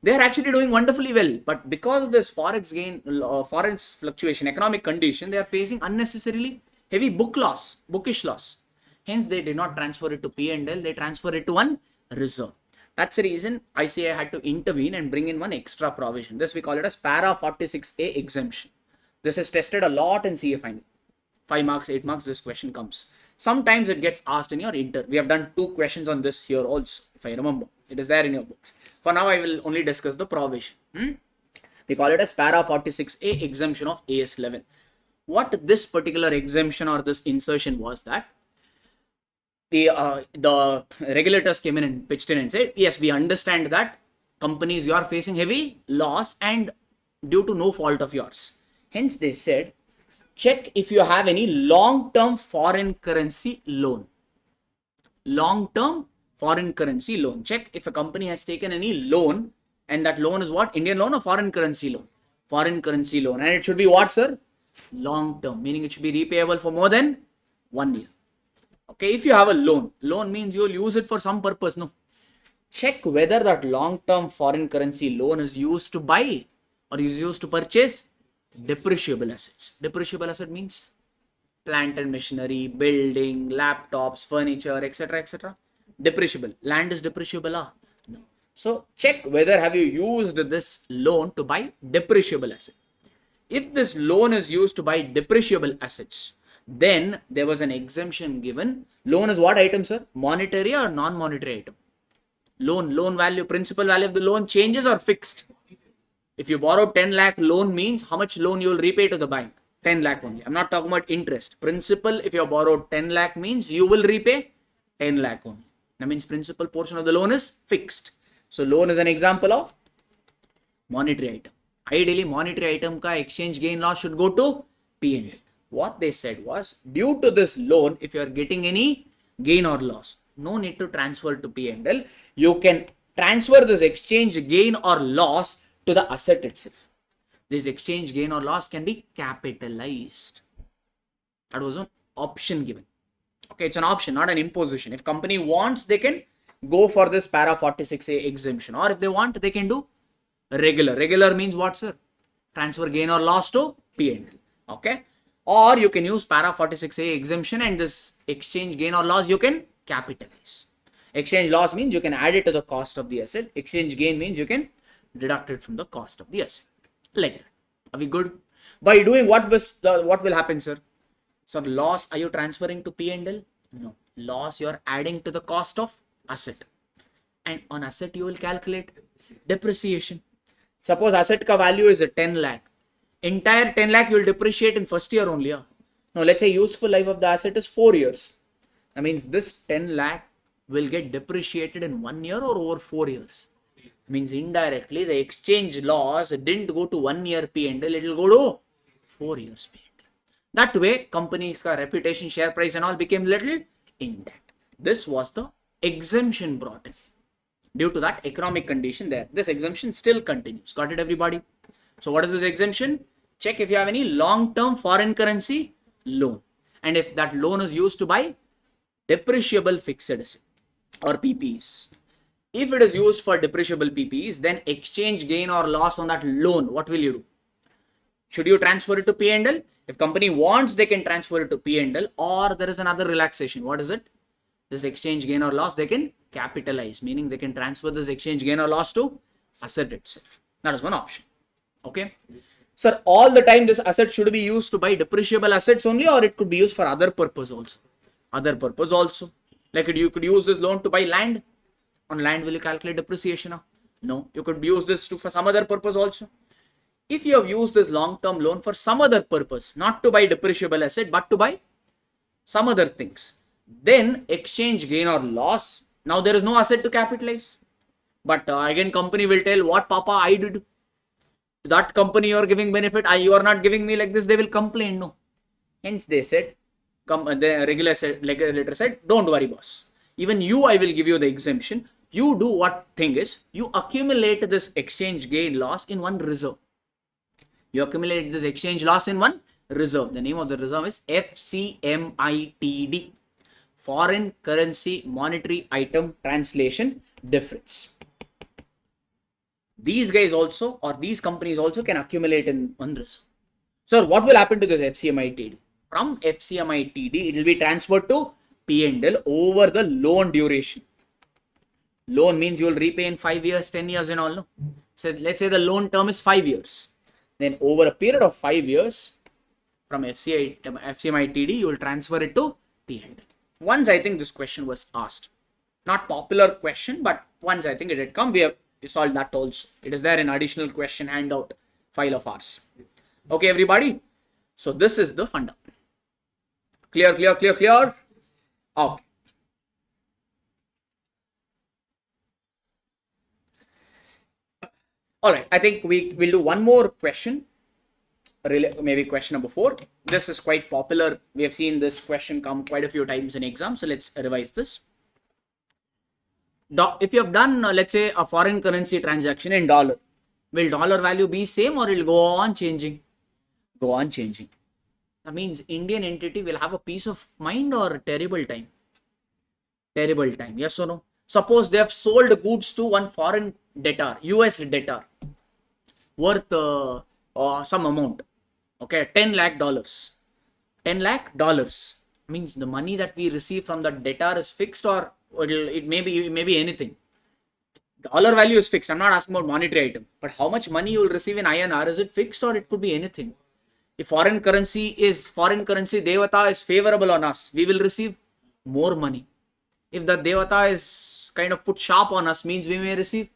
They are actually doing wonderfully well, but because of this forex gain, forex fluctuation, economic condition, they are facing unnecessarily heavy bookish loss. Hence, they did not transfer it to P&L, they transfer it to one reserve. That's the reason ICAI had to intervene and bring in one extra provision. This we call it as para 46A exemption. This is tested a lot in CA final. 5 marks, 8 marks, this question comes. Sometimes it gets asked in your inter. We have done 2 questions on this here also, if I remember. It is there in your books. For now, I will only discuss the provision. We call it as para 46A exemption of AS11. What this particular exemption or this insertion was that the regulators came in and pitched in and said, yes, we understand that companies, you are facing heavy loss and due to no fault of yours. Hence, they said, check if you have any long-term foreign currency loan. Long-term foreign currency loan. Check if a company has taken any loan, and that loan is what? Indian loan or foreign currency loan? Foreign currency loan. And it should be what, sir? Long-term, meaning it should be repayable for more than 1 year. Okay, if you have a loan means you will use it for some purpose, no? Check whether that long-term foreign currency loan is used to buy or is used to purchase depreciable assets. Depreciable asset means plant and machinery, building, laptops, furniture, etc., etc. Depreciable. Land is depreciable. No. So check whether have you used this loan to buy depreciable asset. If this loan is used to buy depreciable assets, then there was an exemption given. Loan is what item, sir? Monetary or non-monetary item? Loan value, principal value of the loan changes or fixed? If you borrow 10 lakh, loan means how much loan you will repay to the bank? 10 lakh only. I'm not talking about interest. Principal, if you have borrowed 10 lakh means you will repay 10 lakh only. That means principal portion of the loan is fixed. So loan is an example of monetary item. Ideally, monetary item ka exchange gain loss should go to P&L. What they said was, due to this loan, if you are getting any gain or loss, no need to transfer to P&L. You can transfer this exchange gain or loss to the asset itself. This exchange gain or loss can be capitalized. That was an option given. Okay, it's an option, not an imposition. If company wants, they can go for this para 46A exemption, or if they want, they can do Regular. Regular means what, sir? Transfer gain or loss to P&L. Okay. Or you can use para 46A exemption, and this exchange gain or loss you can capitalize. Exchange loss means you can add it to the cost of the asset. Exchange gain means you can deduct it from the cost of the asset. Like that. Are we good? By doing what will happen, sir? So loss, are you transferring to P&L? No. Loss you are adding to the cost of asset. And on asset you will calculate depreciation. Suppose asset ka value is a 10 lakh. Entire 10 lakh you will depreciate in first year only. Now let's say useful life of the asset is 4 years. That means this 10 lakh will get depreciated in 1 year or over 4 years. Means indirectly the exchange loss didn't go to 1 year P&L, it will go to 4 years P&L. That way company's reputation, share price and all became little intact. This was the exemption brought in. Due to that economic condition there, this exemption still continues. Got it, everybody? So what is this exemption? Check if you have any long-term foreign currency loan, and if that loan is used to buy depreciable fixed asset or PPs. If it is used for depreciable PPs, then exchange gain or loss on that loan, what will you do? Should you transfer it to P&L? If company wants, they can transfer it to P&L, or there is another relaxation. What is it? This exchange gain or loss they can capitalize, meaning they can transfer this exchange gain or loss to asset itself. That is one option. Okay. Sir, all the time this asset should be used to buy depreciable assets only, or it could be used for other purpose also? Other purpose also. Like you could use this loan to buy land. On land will you calculate depreciation? No. You could use this for some other purpose also. If you have used this long-term loan for some other purpose, not to buy depreciable asset, but to buy some other things, then exchange gain or loss, now there is no asset to capitalize. But again company will tell, what papa I did. That company you are giving benefit, you are not giving me like this, they will complain. No. Hence they said, the regulator said, don't worry boss. Even you, I will give you the exemption. You do what thing is, you accumulate this exchange gain loss in one reserve. You accumulate this exchange loss in one reserve. The name of the reserve is FCMITD. Foreign Currency Monetary Item Translation Difference. These guys also, or these companies also, can accumulate in one reserve. So what will happen to this FCMITD? From FCMITD, it will be transferred to P&L over the loan duration. Loan means you will repay in 5 years, 10 years and all. No? So let's say the loan term is 5 years. Then over a period of 5 years, from FCMITD, you will transfer it to P&L. Once I think this question was asked. Not popular question, but once I think it had come, we have solved that also. It is there in additional question handout file of ours. Okay, everybody. So this is the funda. Clear? Okay. All right. I think we will do one more question. Maybe question number 4. This is quite popular. We have seen this question come quite a few times in exams. So let's revise this. If you have done, let's say, a foreign currency transaction in dollar, will dollar value be same or it will go on changing? Go on changing. That means Indian entity will have a peace of mind or terrible time? Terrible time. Yes or no? Suppose they have sold goods to one foreign debtor, US debtor, worth some amount. Okay, $10 lakh. $10 lakh means the money that we receive from the debtor is fixed, or it may be anything. Dollar value is fixed. I'm not asking about monetary item, but how much money you will receive in INR, is it fixed or it could be anything? If foreign currency Devata is favorable on us, we will receive more money. If the Devata is kind of put sharp on us, means we may receive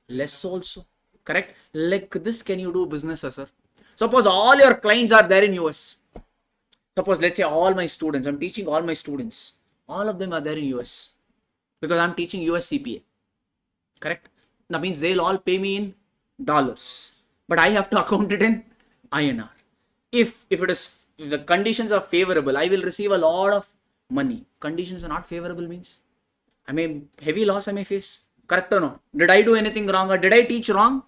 less also. Correct? Like this, can you do business, sir? Suppose all your clients are there in US. Suppose, let's say all my students, I'm teaching all my students, all of them are there in US because I'm teaching US CPA. Correct? That means they'll all pay me in dollars, but I have to account it in INR. If the conditions are favorable, I will receive a lot of money. Conditions are not favorable means heavy loss I may face. Correct or no? Did I do anything wrong or did I teach wrong?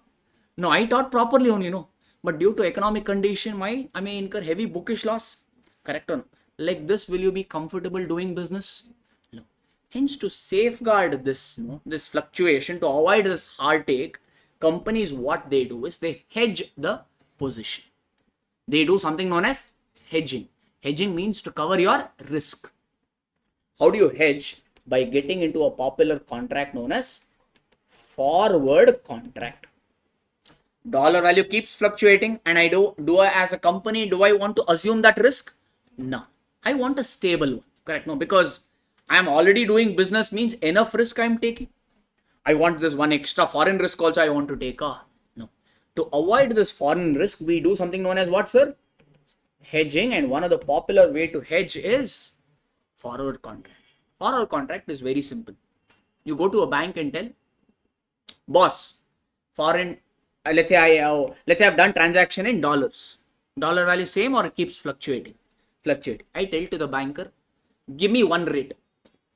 No, I taught properly only, no. But due to economic condition, I may incur heavy bookish loss. Correct or no? Like this, will you be comfortable doing business? No. Hence, to safeguard this, this fluctuation, to avoid this heartache, companies, what they do is they hedge the position. They do something known as hedging. Hedging means to cover your risk. How do you hedge? By getting into a popular contract known as forward contract. Dollar value keeps fluctuating, and I as a company, do I want to assume that risk? No. I want a stable one. Correct? No, because I am already doing business means enough risk I am taking. I want this one extra foreign risk also I want to take. No. To avoid this foreign risk, we do something known as what, sir? Hedging. And one of the popular way to hedge is forward contract. Forward contract is very simple. You go to a bank and tell, boss, foreign, let's say I've done transaction in dollars. Dollar value same or it keeps fluctuating. I tell to the banker, give me one rate.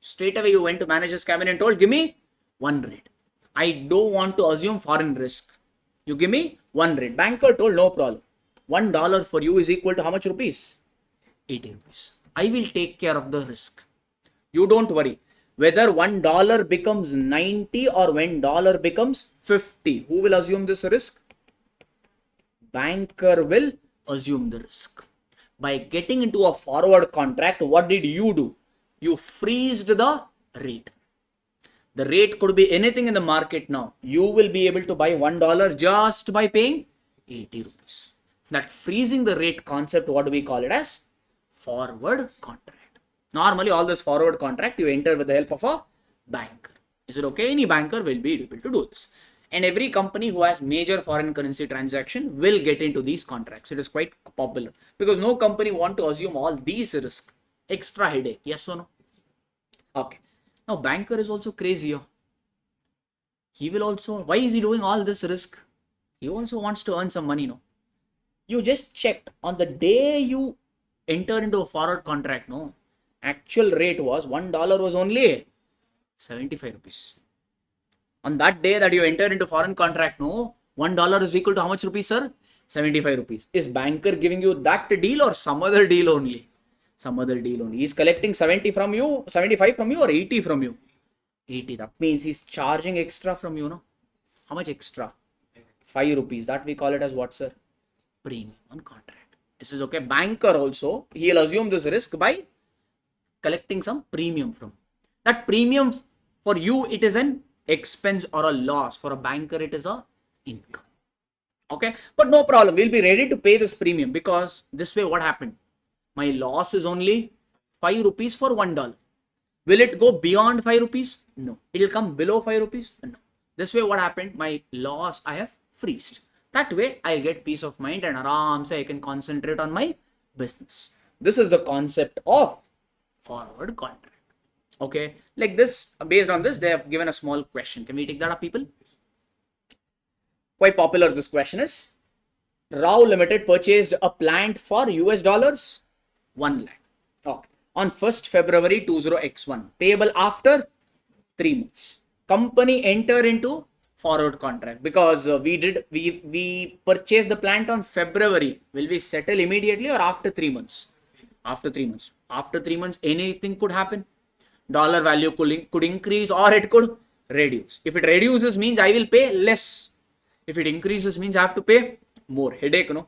Straight away you went to manager's cabin and told, give me one rate. I don't want to assume foreign risk. You give me one rate. Banker told, no problem. $1 for you is equal to how much rupees? 80 rupees. I will take care of the risk. You don't worry. Whether $1 becomes 90 or when dollar becomes 50, who will assume this risk? Banker will assume the risk. By getting into a forward contract, what did you do? You freezed the rate. The rate could be anything in the market now. You will be able to buy $1 just by paying 80 rupees. That freezing the rate concept, what do we call it as? Forward contract. Normally, all this forward contract, you enter with the help of a banker. Is it okay? Any banker will be able to do this. And every company who has major foreign currency transaction will get into these contracts. It is quite popular because no company want to assume all these risks. Extra headache. Yes or no? Okay. Now, banker is also crazy. He will also, why is he doing all this risk? He also wants to earn some money, no? You just checked on the day you enter into a forward contract, no? Actual rate was $1 was only 75 rupees. On that day that you enter into foreign contract, no, $1 is equal to how much rupees, sir? 75 rupees. Is banker giving you that deal or some other deal only? Some other deal only. He's collecting 75 from you or 80 from you? 80. That means he's charging extra from you, no? How much extra? 5 rupees. That we call it as what, sir? Premium on contract. This is okay. Banker also, he'll assume this risk by collecting some premium from. That premium for you, it is an expense or a loss. For a banker, it is a income. Okay. But no problem. We'll be ready to pay this premium because this way what happened? My loss is only 5 rupees for $1. Will it go beyond 5 rupees? No. It will come below 5 rupees? No. This way what happened? My loss I have freezed. That way I'll get peace of mind and I can concentrate on my business. This is the concept of forward contract. Okay. Like this, based on this, they have given a small question. Can we take that up, people? Quite popular this question is. Rao Limited purchased a plant for US dollars 1 lakh. Okay. On 1st February 20x1. Payable after 3 months. Company enter into forward contract because we purchased the plant on February. Will we settle immediately or after 3 months? After 3 months. After 3 months, anything could happen. Dollar value could increase or it could reduce. If it reduces means I will pay less. If it increases means I have to pay more. Headache, no?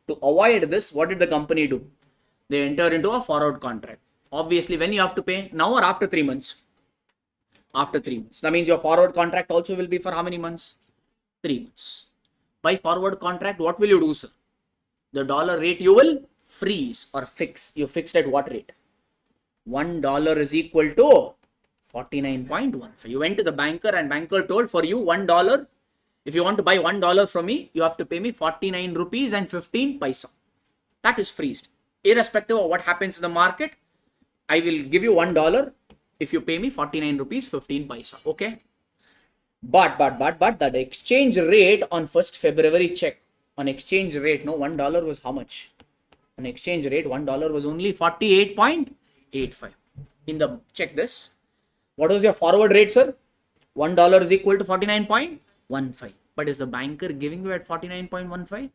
To avoid this, what did the company do? They enter into a forward contract. Obviously, when you have to pay, now or after 3 months? After 3 months. That means your forward contract also will be for how many months? 3 months. By forward contract, what will you do, sir? The dollar rate you will freeze or fix. You fixed at what rate? $1 is equal to 49.15. You went to the banker and banker told for you $1. If you want to buy $1 from me, you have to pay me 49 rupees and 15 paisa. That is freezed. Irrespective of what happens in the market, I will give you $1 if you pay me 49 rupees 15 paisa. Okay. But that exchange rate on 1st February check on exchange rate, no, $1 was how much? On exchange rate, $1 was only 48.85. In the check this. What was your forward rate, sir? $1 is equal to 49.15. But is the banker giving you at 49.15?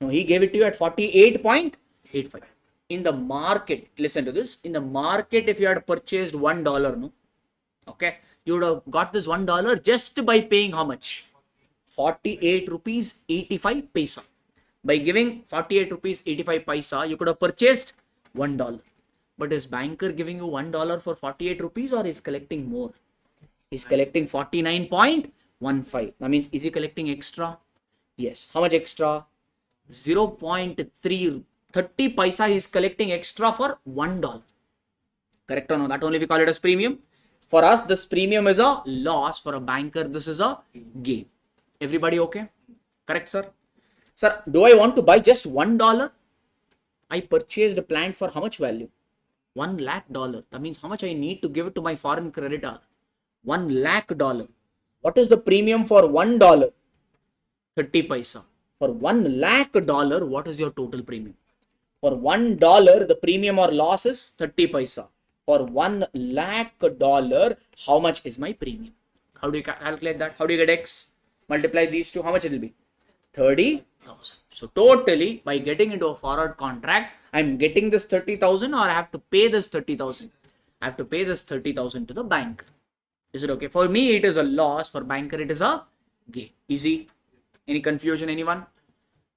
No, he gave it to you at 48.85. In the market, listen to this. In the market, if you had purchased $1, no, okay, you would have got this $1 just by paying how much? 48 rupees 85 paisa. By giving 48 rupees 85 paisa, you could have purchased $1. But is banker giving you $1 for 48 rupees or is collecting more? He's collecting 49.15. That means, is he collecting extra? Yes. How much extra? 0.30 paisa he is collecting extra for $1. Correct or no? That only we call it as premium. For us, this premium is a loss. For a banker, this is a gain. Everybody okay? Correct, sir? Sir, do I want to buy just $1? I purchased a plant for how much value? $1 lakh. That means how much I need to give it to my foreign creditor? $1 lakh. What is the premium for $1? 30 paisa. For $1 lakh, what is your total premium? For $1, the premium or loss is 30 paisa. For $1 lakh, how much is my premium? How do you calculate that? How do you get X? Multiply these two, how much it will be? 30,000. So totally, by getting into a forward contract, I'm getting this 30,000 or I have to pay this 30,000? I have to pay this 30,000 to the banker. Is it okay? For me, it is a loss. For banker, it is a gain. Easy. Any confusion, anyone?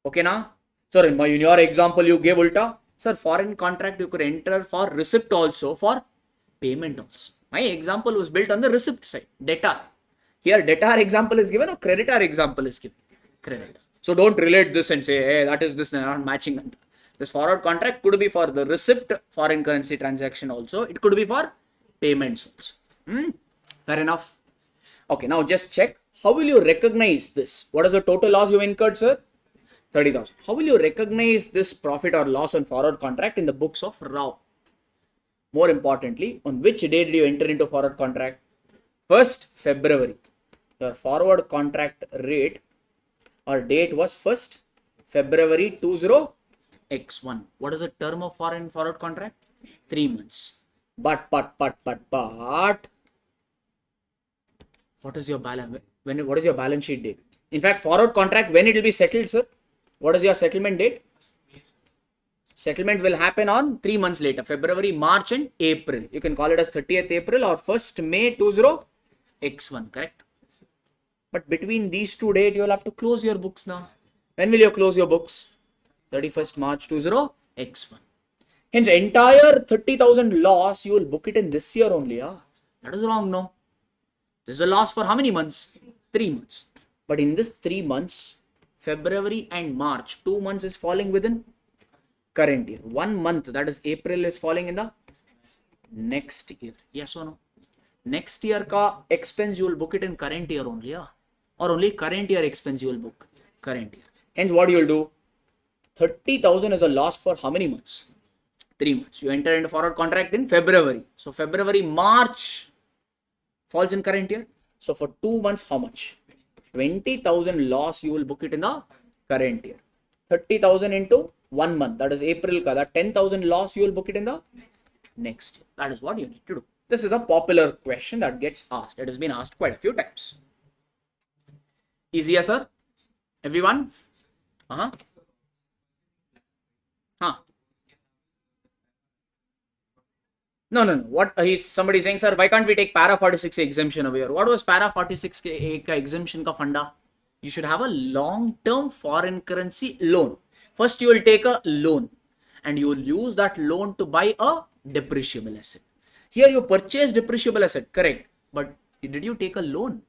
Okay, now? Sir, in your example, you gave ulta. Sir, foreign contract, you could enter for receipt also, for payment also. My example was built on the receipt side, debtor. Here, debtor example is given or creditor example is given? Creditor. So don't relate this and say, hey, that is this, not matching. This forward contract could be for the receipt foreign currency transaction also. It could be for payments also. Fair enough. Okay, now just check. How will you recognize this? What is the total loss you incurred, sir? 30,000. How will you recognize this profit or loss on forward contract in the books of RAW? More importantly, on which day did you enter into forward contract? 1st February. Your forward contract rate or date was 1st February 20x1. What is the term of foreign forward contract? 3 months. But what is your balance? What is your balance sheet date? In fact, forward contract, when it will be settled, sir? What is your settlement date? Settlement will happen on 3 months later, February, March and April. You can call it as 30th April or 1st May 20x1, correct? But between these two dates, you will have to close your books now. When will you close your books? 31st March 20x1. Hence, entire 30,000 loss, you will book it in this year only. That is wrong, no? This is a loss for how many months? 3 months. But in this 3 months, February and March, 2 months is falling within current year. 1 month, that is April, is falling in the next year. Yes or no? Next year ka expense you will book it in current year only, or only current year expense you will book current year. Hence, what you will do? 30,000 is a loss for how many months? 3 months. You enter into forward contract in February. So February, March falls in current year. So for 2 months, how much? 20,000 loss you will book it in the current year. 30,000 into 1 month, that is April ka, that 10,000 loss you will book it in the next year. That is what you need to do. This is a popular question that gets asked. It has been asked quite a few times. Easier, sir? Everyone? No. What somebody saying, sir, why can't we take para 46 exemption over here? What was para 46 exemption ka funda? You should have a long-term foreign currency loan. First, you will take a loan and you will use that loan to buy a depreciable asset. Here you purchase depreciable asset, correct? But did you take a loan?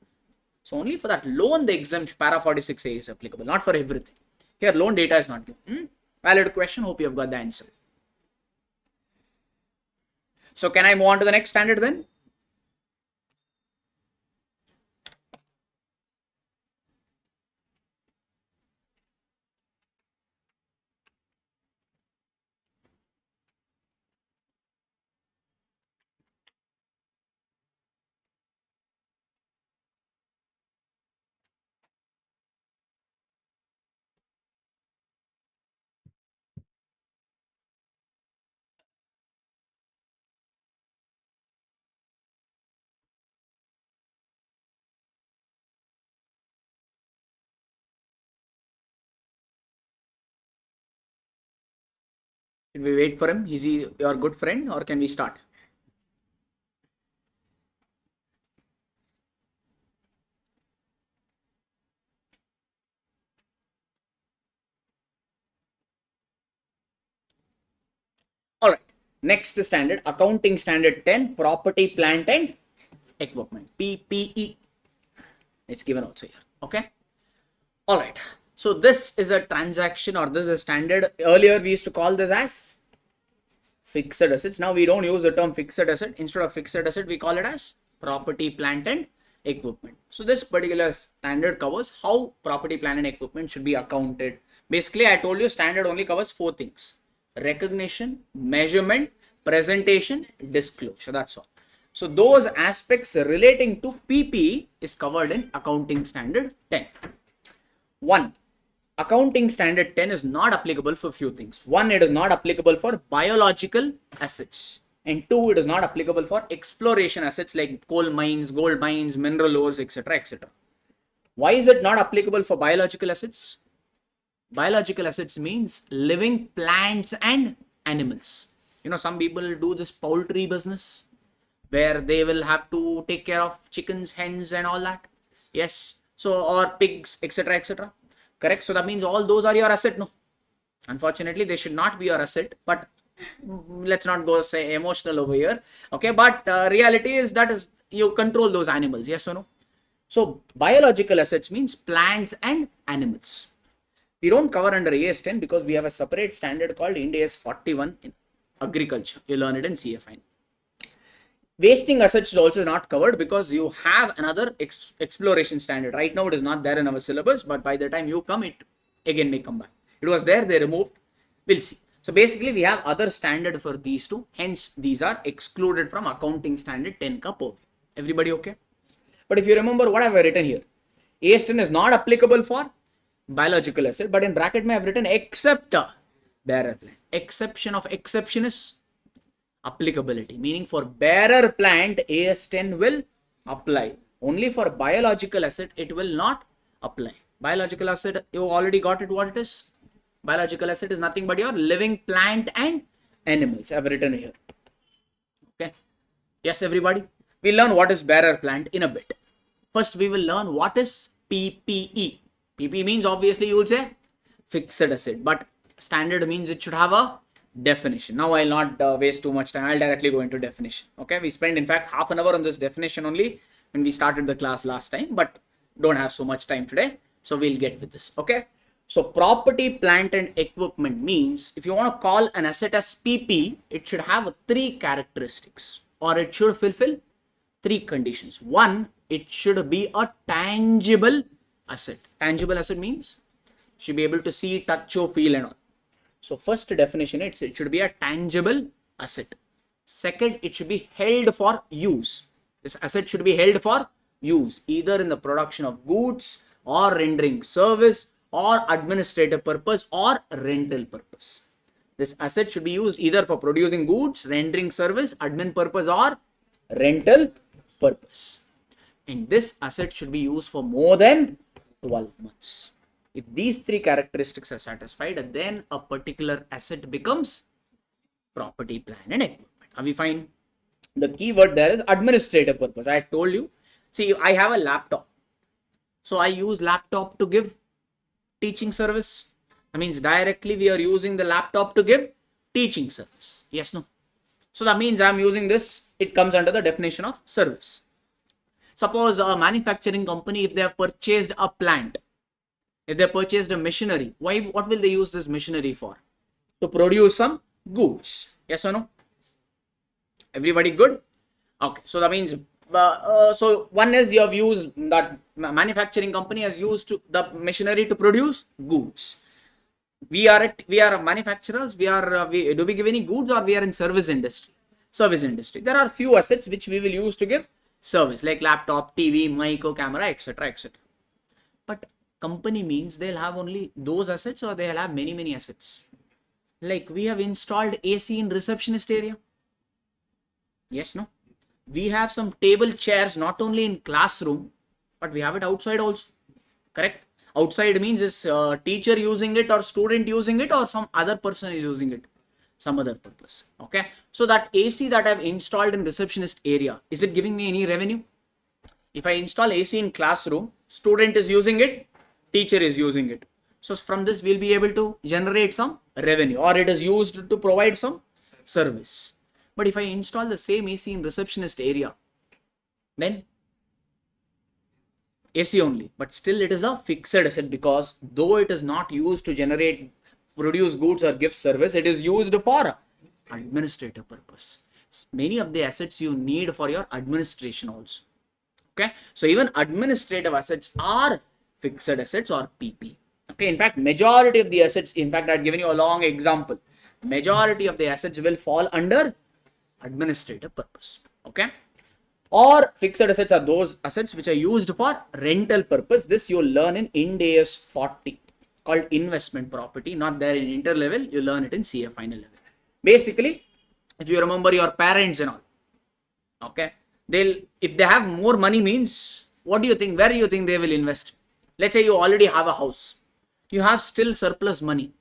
So only for that loan, the exemption para 46A is applicable, not for everything. Here, loan data is not given. Valid question. Hope you have got the answer. So can I move on to the next standard then? Should we wait for him? Is he your good friend or can we start? Next standard, accounting standard 10, property, plant and equipment, PPE. It's given also here. Okay. All right. So this is a transaction, or this is a standard. Earlier we used to call this as fixed assets. Now we don't use the term fixed asset. Instead of fixed asset, we call it as property, plant and equipment. So this particular standard covers how property, plant and equipment should be accounted. Basically, I told you standard only covers 4 things: recognition, measurement, presentation, disclosure. That's all. So those aspects relating to PPE is covered in accounting standard 10. 1. Accounting standard 10 is not applicable for few things. 1. It is not applicable for biological assets. And 2. It is not applicable for exploration assets like coal mines, gold mines, mineral ores, etc. etc. Why is it not applicable for biological assets? Biological assets means living plants and animals. You know, some people do this poultry business where they will have to take care of chickens, hens and all that. Yes. So, or pigs, etc. etc. Correct. So that means all those are your asset. No, unfortunately they should not be your asset, but let's not go say emotional over here. Okay. But reality is that is you control those animals. Yes or no? So biological assets means plants and animals. We don't cover under AS 10 because we have a separate standard called Ind AS 41 in agriculture. You learn it in CFI. Wasting assets is also not covered because you have another exploration standard. Right now it is not there in our syllabus, but by the time you come, it again may come back. It was there, they removed. We'll see. So basically we have other standard for these two. Hence these are excluded from accounting standard 10 ka purview. Everybody okay? But if you remember what I have written here, AS 10 is not applicable for biological asset, but in bracket I have written except bearer plant. Exception of exception is applicability, meaning for bearer plant AS 10 will apply. Only for biological asset it will not apply. Biological asset, you already got it what it is. Biological asset is nothing but your living plant and animals. I have written here. Okay. Yes, everybody. We'll learn what is bearer plant in a bit. First we will learn what is PPE. PPE means obviously you will say fixed asset, but standard means it should have a definition. Now I'll not waste too much time. I'll directly go into definition. Okay. We spent in fact half an hour on this definition only when we started the class last time, but don't have so much time today. So we'll get with this. Okay. So property, plant and equipment means if you want to call an asset as PP, it should have 3 characteristics or it should fulfill 3 conditions. 1, it should be a tangible asset. Tangible asset means should be able to see, touch or feel and all. So first definition, it should be a tangible asset. Second, it should be held for use. This asset should be held for use either in the production of goods or rendering service or administrative purpose or rental purpose. This asset should be used either for producing goods, rendering service, admin purpose or rental purpose. And this asset should be used for more than 12 months. If these 3 characteristics are satisfied, then a particular asset becomes property, plant and equipment. Are we fine? The key word there is administrative purpose. I told you. See, I have a laptop. So I use laptop to give teaching service. That means directly we are using the laptop to give teaching service. Yes, no? So that means I'm using this. It comes under the definition of service. Suppose a manufacturing company, if they have purchased a plant, if they purchased a machinery, what will they use this machinery for? To produce some goods. Yes or no? Everybody good? Okay. So that means, so one is you have used that manufacturing company has used the machinery to produce goods. We are manufacturers. Do we give any goods or we are in service industry? Service industry. There are few assets which we will use to give service like laptop, TV, mic, camera, etc. etc. But company means they'll have only those assets or they'll have many assets. Like we have installed AC in receptionist area. Yes, no? We have some table chairs not only in classroom, but we have it outside also. Correct? Outside means is teacher using it or student using it or some other person is using it. Some other purpose. Okay. So that AC that I've installed in receptionist area, is it giving me any revenue? If I install AC in classroom, student is using it, teacher is using it. So from this we'll be able to generate some revenue or it is used to provide some service. But if I install the same AC in receptionist area, then AC only, but still it is a fixed asset, because though it is not used to produce goods or give service, it is used for administrative purpose. Many of the assets you need for your administration also. Okay, so even administrative assets are fixed assets or PP. Okay, in fact, majority of the assets, in fact, I've given you a long example. Majority of the assets will fall under administrative purpose. Okay, or fixed assets are those assets which are used for rental purpose. This you'll learn in Ind AS 40, called investment property. Not there in inter level, you learn it in CA final level. Basically, if you remember your parents and all, okay, if they have more money, means what do you think, where do you think they will invest? Let's say you already have a house, you have still surplus money.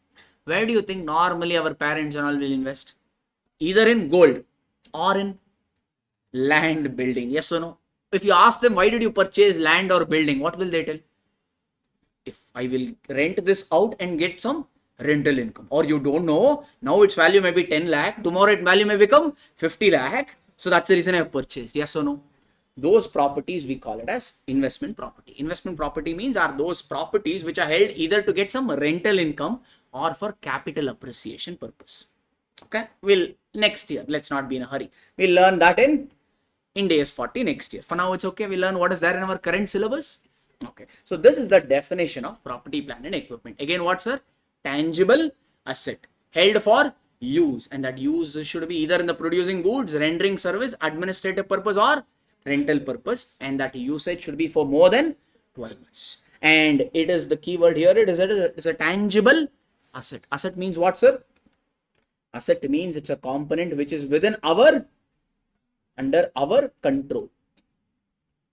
Where do you think normally our parents and all will invest? Either in gold or in land building. Yes or no? If you ask them, why did you purchase land or building, what will they tell? If I will rent this out and get some rental income. Or you don't know, now its value may be 10 lakh, tomorrow its value may become 50 lakh. So that's the reason I have purchased. Yes or no? Those properties we call it as investment property. Investment property means are those properties which are held either to get some rental income or for capital appreciation purpose. Okay, we'll next year, let's not be in a hurry. We'll learn that in Ind AS 40 next year. For now, it's okay. We'll learn what is there in our current syllabus. Okay, so this is the definition of property, plant and equipment. Again, what, sir? Tangible asset held for use, and that use should be either in the producing goods, rendering service, administrative purpose or rental purpose, and that usage should be for more than 12 months. And it is the keyword here, it is a tangible asset. Asset means what, sir? Asset means it's a component which is under our control.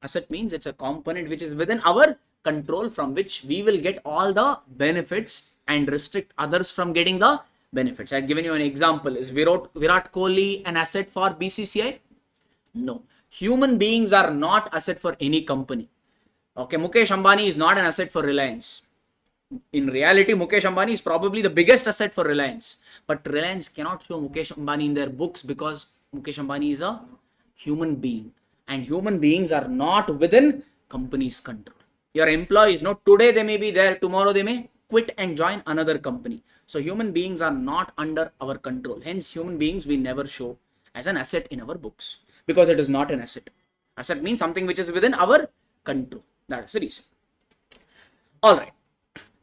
Asset means it's a component which is within our control, from which we will get all the benefits and restrict others from getting the benefits. I've given you an example. Is Virat Kohli an asset for BCCI? No. Human beings are not asset for any company. Okay, Mukesh Ambani is not an asset for Reliance. In reality, Mukesh Ambani is probably the biggest asset for Reliance. But Reliance cannot show Mukesh Ambani in their books because Mukesh Ambani is a human being. And human beings are not within company's control. Your employees, today they may be there, tomorrow they may quit and join another company. So human beings are not under our control. Hence, human beings we never show as an asset in our books, because it is not an asset. Asset means something which is within our control. That is the reason. All right.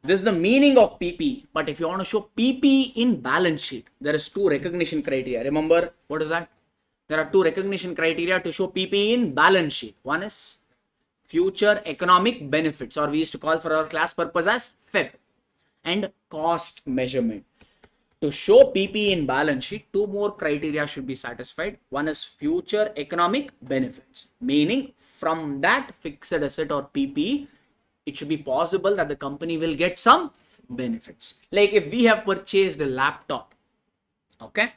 This is the meaning of PP. But if you want to show PP in balance sheet, there is two recognition criteria. Remember, what is that? There are two recognition criteria to show PP in balance sheet. One is future economic benefits, or we used to call for our class purpose as FEB, and cost measurement. To show PP in balance sheet, two more criteria should be satisfied. One is future economic benefits, meaning from that fixed asset or PP, it should be possible that the company will get some benefits. Like if we have purchased a laptop, okay,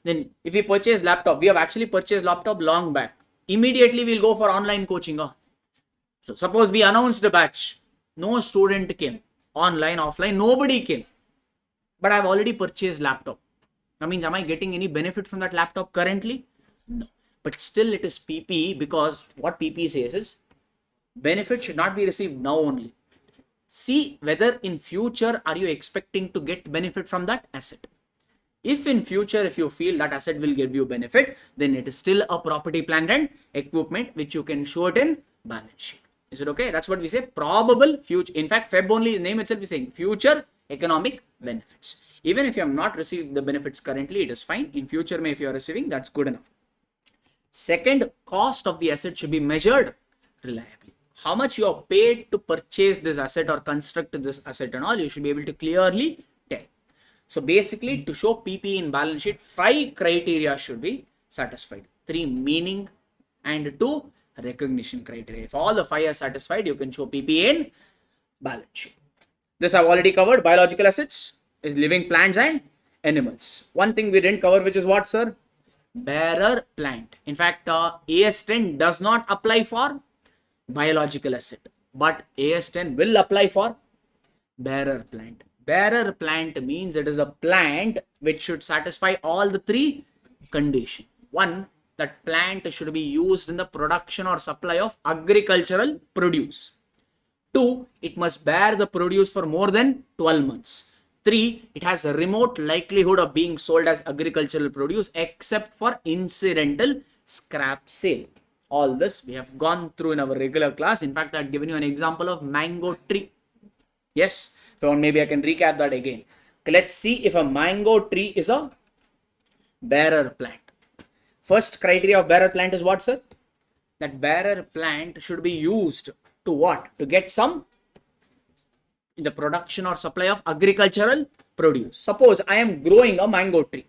then if we purchase laptop, we have actually purchased laptop long back. Immediately we'll go for online coaching. So suppose we announced a batch, no student came, online, offline, nobody came. But I've already purchased laptop. That means, am I getting any benefit from that laptop currently? No. But still it is PP, because what PP says is benefit should not be received now only. See whether in future are you expecting to get benefit from that asset. If in future, if you feel that asset will give you benefit, then it is still a property, plant and equipment which you can show it in balance sheet. Is it okay? That's what we say, probable future. In fact, FEB only name itself is saying future economic benefits. Even if you have not received the benefits currently, it is fine. In future, if you are receiving, that's good enough. Second, cost of the asset should be measured reliably. How much you are paid to purchase this asset or construct this asset and all, you should be able to clearly tell. So basically, to show PP in balance sheet, 5 criteria should be satisfied. 3 meaning and 2 recognition criteria. If all the 5 are satisfied, you can show PP in balance sheet. This I've already covered. Biological assets is living plants and animals. One thing we didn't cover, which is what, sir? Bearer plant. In fact, AS10 does not apply for biological asset, but AS10 will apply for bearer plant. Bearer plant means it is a plant which should satisfy all the 3 condition. One, that plant should be used in the production or supply of agricultural produce. Two, it must bear the produce for more than 12 months. Three, it has a remote likelihood of being sold as agricultural produce except for incidental scrap sale. All this we have gone through in our regular class. In fact, I had given you an example of mango tree. Yes, so maybe I can recap that again. Okay, let's see if a mango tree is a bearer plant. First criteria of bearer plant is what, sir? That bearer plant should be used to what? To get some in the production or supply of agricultural produce. Suppose I am growing a mango tree.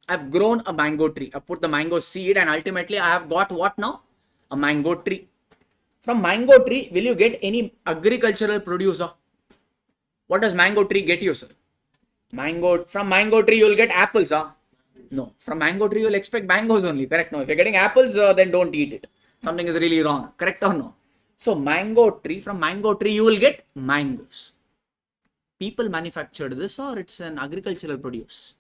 I've grown a mango tree. I put the mango seed and ultimately I have got what now? A mango tree. From mango tree, will you get any agricultural produce? What does mango tree get you, sir? From mango tree, you will get apples. No. From mango tree, you will expect mangoes only. Correct? No. If you're getting apples, then don't eat it. Something is really wrong. Correct or no? So mango tree, from mango tree, you will get mangoes. People manufactured this or it's an agricultural produce?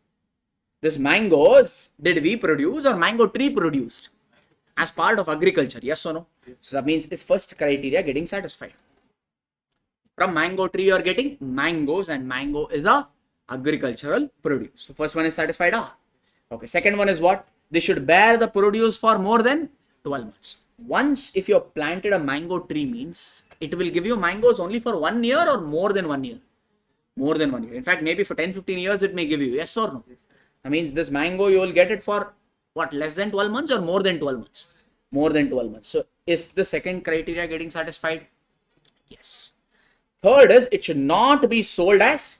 This mangoes, did we produce or mango tree produced? As part of agriculture, yes or no? So that means this first criteria getting satisfied. From mango tree, you are getting mangoes and mango is a agricultural produce. So first one is satisfied. Okay. Second one is what? They should bear the produce for more than 12 months. Once if you have planted a mango tree means it will give you mangoes only for 1 year or more than 1 year? More than 1 year. In fact, maybe for 10-15 years it may give you. Yes or no? That means this mango you will get it for what? Less than 12 months or more than 12 months? More than 12 months. So is the second criteria getting satisfied? Yes. Third is it should not be sold as,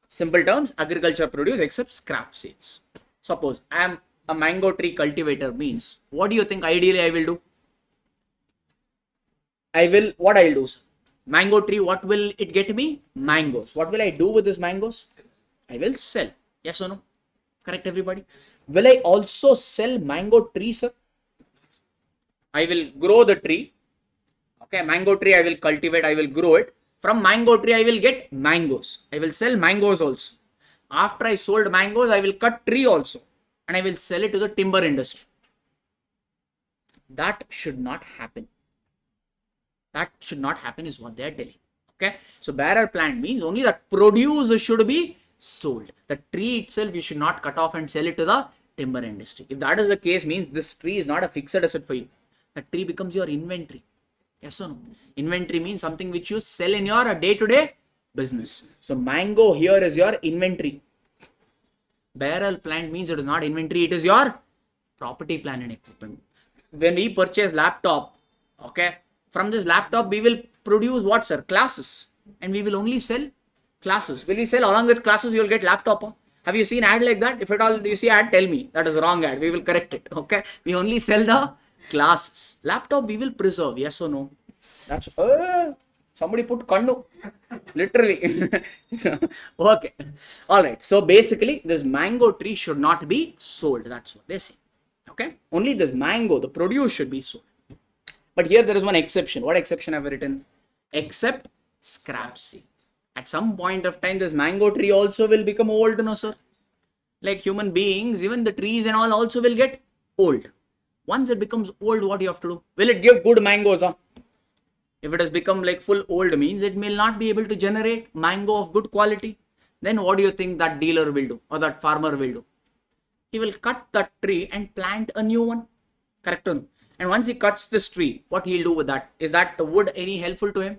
simple terms, agriculture produce except scrap sales. Suppose I am a mango tree cultivator means what do you think ideally I will do? What I'll do? Mango tree, what will it get me? Mangoes. What will I do with these mangoes? I will sell. Yes or no? Correct, everybody? Will I also sell mango tree, sir? I will grow the tree. Okay, mango tree I will cultivate, I will grow it. From mango tree I will get mangoes. I will sell mangoes also. After I sold mangoes, I will cut tree also. And I will sell it to the timber industry. That should not happen. That should not happen is what they are telling. Okay. So bearer plant means only that produce should be sold. The tree itself you should not cut off and sell it to the timber industry. If that is the case, means this tree is not a fixed asset for you. The tree becomes your inventory. Yes or no? Inventory means something which you sell in your day-to-day business. So mango here is your inventory. Bearer plant means it is not inventory, it is your property, plant and equipment. When we purchase laptop, okay, from this laptop we will produce what, sir? Classes. And we will only sell classes. Will we sell along with classes? You will get laptop. Have you seen ad like that? If at all you see ad, tell me. That is wrong ad. We will correct it. Okay. We only sell the classes. Laptop we will preserve. Yes or no? That's somebody put kandu. Literally. Okay. Alright. So basically this mango tree should not be sold. That's what they say. Okay. Only the mango, the produce should be sold. But here there is one exception. What exception have I written? Except scrap sale. At some point of time, this mango tree also will become old, no sir? Like human beings, even the trees and all also will get old. Once it becomes old, what you have to do? Will it give good mangoes? If it has become like full old means it may not be able to generate mango of good quality. Then what do you think that dealer will do or that farmer will do? He will cut that tree and plant a new one. Correct or no? And once he cuts this tree, what he'll do with that? Is that wood any helpful to him?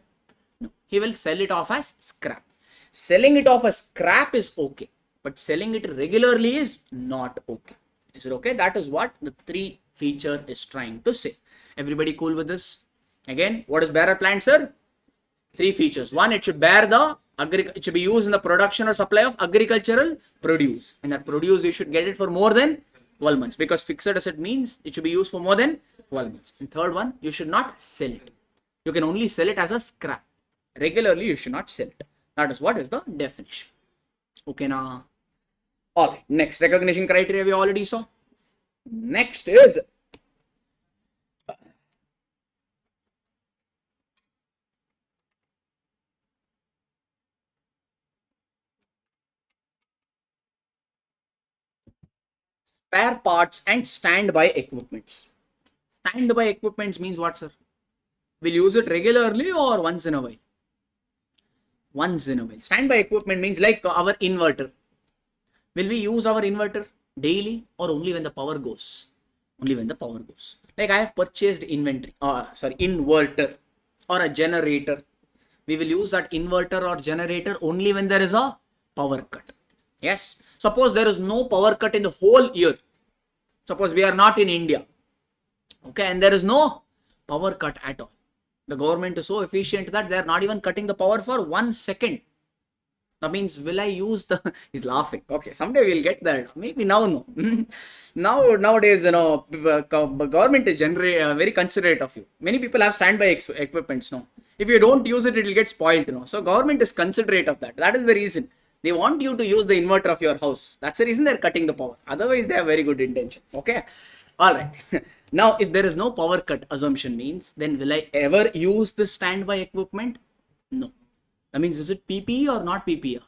No. He will sell it off as scrap. Selling it off as scrap is okay. But selling it regularly is not okay. Is it okay? That is what the three feature is trying to say. Everybody cool with this? Again, what is bearer plant, sir? Three features. One, it should bear it should be used in the production or supply of agricultural produce. And that produce, you should get it for more than 12 months. Because fixed asset means it should be used for more than 12 months. And third one, you should not sell it. You can only sell it as a scrap. Regularly, you should not sell it. That is what is the definition. Okay, now. Alright, next recognition criteria we already saw. Next is spare parts and standby equipments. Standby equipments means what, sir? We'll use it regularly or once in a while? Once in a while. Standby equipment means like our inverter. Will we use our inverter daily or only when the power goes? Only when the power goes. Like I have purchased inverter or a generator. We will use that inverter or generator only when there is a power cut. Yes. Suppose there is no power cut in the whole year. Suppose we are not in India. Okay. And there is no power cut at all. The government is so efficient that they are not even cutting the power for 1 second. That means, will I use the, he's laughing. Okay, someday we'll get there. Maybe now, no. Nowadays, government is very considerate of you. Many people have standby equipments, no. If you don't use it, it will get spoiled, no. So government is considerate of that. That is the reason. They want you to use the inverter of your house. That's the reason they're cutting the power. Otherwise, they have very good intention. Okay. All right. Now, if there is no power cut, assumption means, then will I ever use the standby equipment? No. That means, is it PPE or not PPE?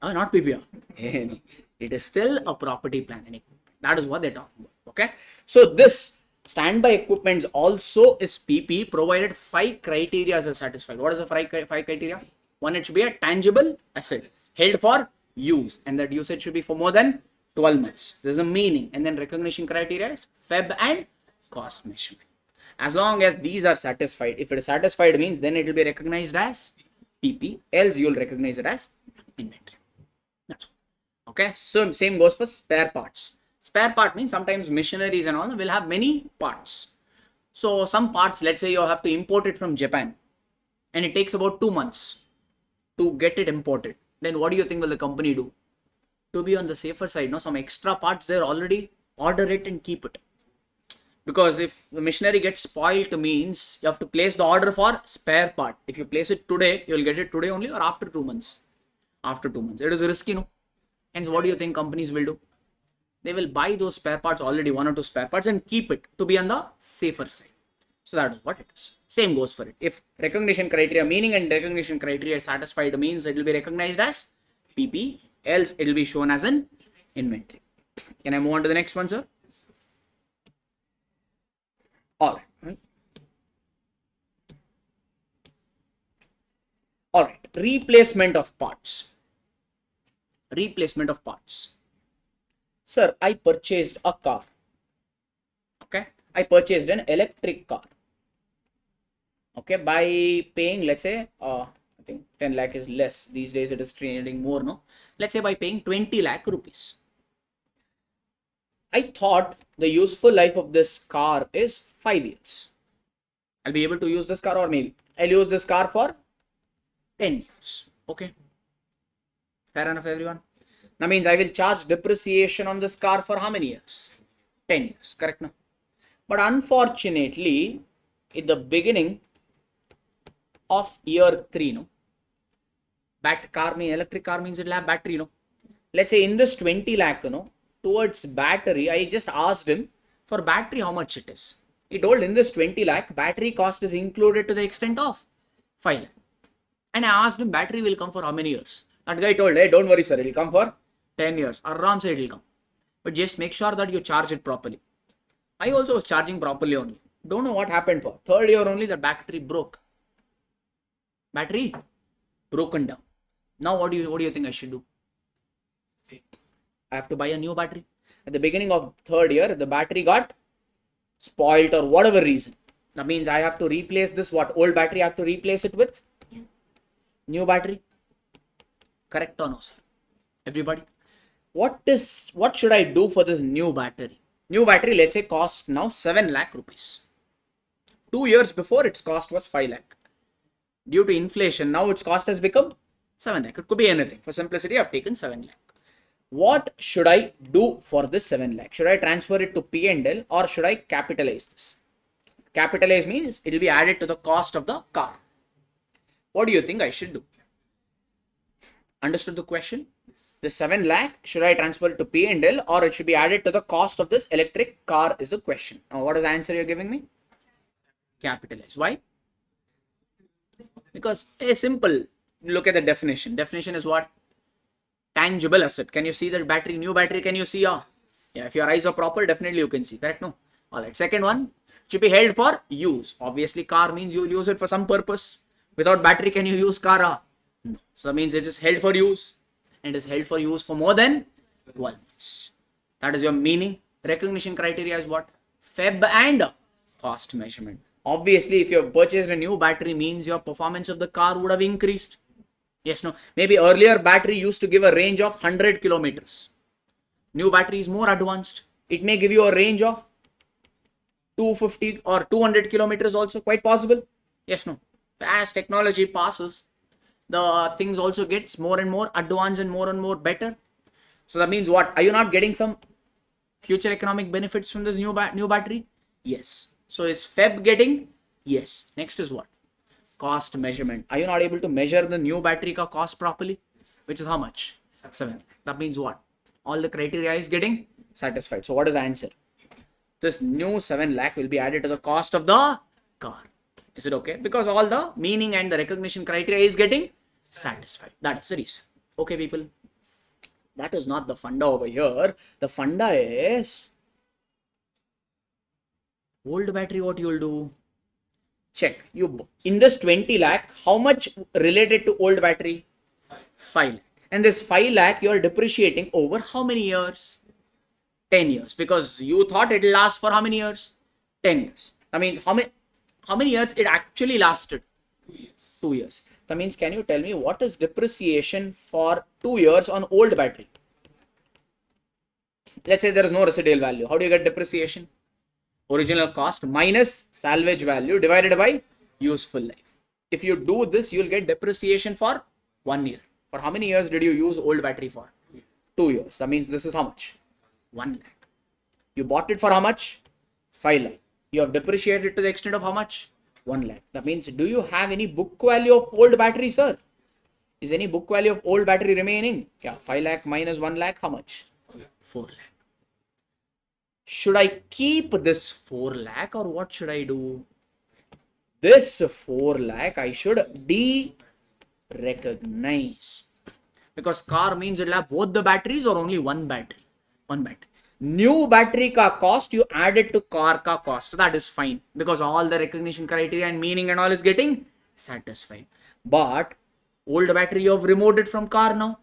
Not PPE. It is still a property plant and equipment. That is what they're talking about. Okay. So this standby equipment also is PPE provided 5 criteria are satisfied. What is the 5 criteria? One, it should be a tangible asset held for use, and that usage should be for more than 12 months. There's a meaning. And then recognition criteria is FEB and cost measurement. As long as these are satisfied, if it is satisfied means then it will be recognized as PP, else you will recognize it as inventory. That's all. Okay, so same goes for spare parts. Spare part means sometimes machineries and all will have many parts. So some parts, let's say you have to import it from Japan and it takes about 2 months to get it imported. Then what do you think will the company do? To be on the safer side, no, some extra parts there already, order it and keep it. Because if the machinery gets spoiled means you have to place the order for spare part. If you place it today, you will get it today only or after 2 months. After 2 months. It is risky, no? Hence, what do you think companies will do? They will buy those spare parts already, 1 or 2 spare parts, and keep it to be on the safer side. So that is what it is. Same goes for it. If recognition criteria, meaning and recognition criteria is satisfied means it will be recognized as PP, else it will be shown as an inventory. Can I move on to the next one, sir? All right. All right. Replacement of parts. Replacement of parts. Sir, I purchased a car. Okay. I purchased an electric car. Okay. By paying, let's say, I think 10 lakh is less. These days it is trading more, no? Let's say by paying 20 lakh rupees. I thought the useful life of this car is 5 years. I'll be able to use this car, or maybe I'll use this car for 10 years. Okay. Fair enough, everyone. That means I will charge depreciation on this car for how many years? 10 years. Correct now? But unfortunately, in the beginning of year 3, no? Electric car means it will have battery, no? Let's say in this 20 lakh, no? Towards battery, I just asked him for battery how much it is. He told in this 20 lakh, battery cost is included to the extent of 5 lakh. And I asked him battery will come for how many years? That guy told, hey, don't worry, sir, it will come for 10 years. Aram said it will come. But just make sure that you charge it properly. I also was charging properly only. Don't know what happened for. 3rd year only the battery broke. Battery broken down. Now what do you think I should do? I have to buy a new battery. At the beginning of 3rd year, the battery got spoiled or whatever reason. That means I have to replace this old battery. I have to replace it with new battery. Correct or no, sir? Everybody? What should I do for this new battery? New battery, let's say, cost now 7 lakh rupees. 2 years before, its cost was 5 lakh. Due to inflation, now its cost has become 7 lakh. It could be anything. For simplicity, I've taken 7 lakh. What should I do for this 7 lakh? Should I transfer it to P&L or should I capitalize this? Capitalize means it will be added to the cost of the car. What do you think I should do? Understood the question? The 7 lakh, should I transfer it to P&L or it should be added to the cost of this electric car is the question. Now, what is the answer you're giving me? Capitalize. Why? Because simple. Look at the definition. Definition is what? Tangible asset. Can you see that battery? New battery, can you see? Yeah, if your eyes are proper, definitely you can see. Correct? No. All right. Second one should be held for use. Obviously, car means you will use it for some purpose. Without battery, can you use car? No. So that means it is held for use, and is held for use for more than 12 months. That is your meaning. Recognition criteria is what? Feb and cost measurement. Obviously, if you have purchased a new battery, means your performance of the car would have increased. Yes, no. Maybe earlier battery used to give a range of 100 kilometers. New battery is more advanced. It may give you a range of 250 or 200 kilometers also. Quite possible. Yes, no. As technology passes, the things also gets more and more advanced and more better. So that means what? Are you not getting some future economic benefits from this new battery? Yes. So is Feb getting? Yes. Next is what? Cost measurement. Are you not able to measure the new battery ka cost properly? Which is how much? 7. That means what? All the criteria is getting satisfied. So what is the answer? This new 7 lakh will be added to the cost of the car. Is it okay? Because all the meaning and the recognition criteria is getting satisfied. That is the reason. Okay, people. That is not the funda over here. The funda is old battery. What you will do? Check. You in this 20 lakh, how much related to old battery? 5 lakh. And this 5 lakh you are depreciating over how many years? 10 years. Because you thought it will last for how many years? 10 years. That means how many years it actually lasted? 2 years. That means, can you tell me what is depreciation for 2 years on old battery? Let's say there is no residual value. How do you get depreciation? Original cost minus salvage value divided by useful life. If you do this, you will get depreciation for 1 year. For how many years did you use old battery for? 2 years. That means this is how much? 1 lakh. You bought it for how much? 5 lakh. You have depreciated to the extent of how much? 1 lakh. That means, do you have any book value of old battery, sir? Is any book value of old battery remaining? Yeah, 5 lakh minus 1 lakh, how much? 4 lakh. Should I keep this 4 lakh or what should I do? This 4 lakh I should de-recognize. Because car means it will have both the batteries or only one battery? One battery. New battery ka cost you add it to car ka cost. That is fine. Because all the recognition criteria and meaning and all is getting satisfied. But old battery you have removed it from car now.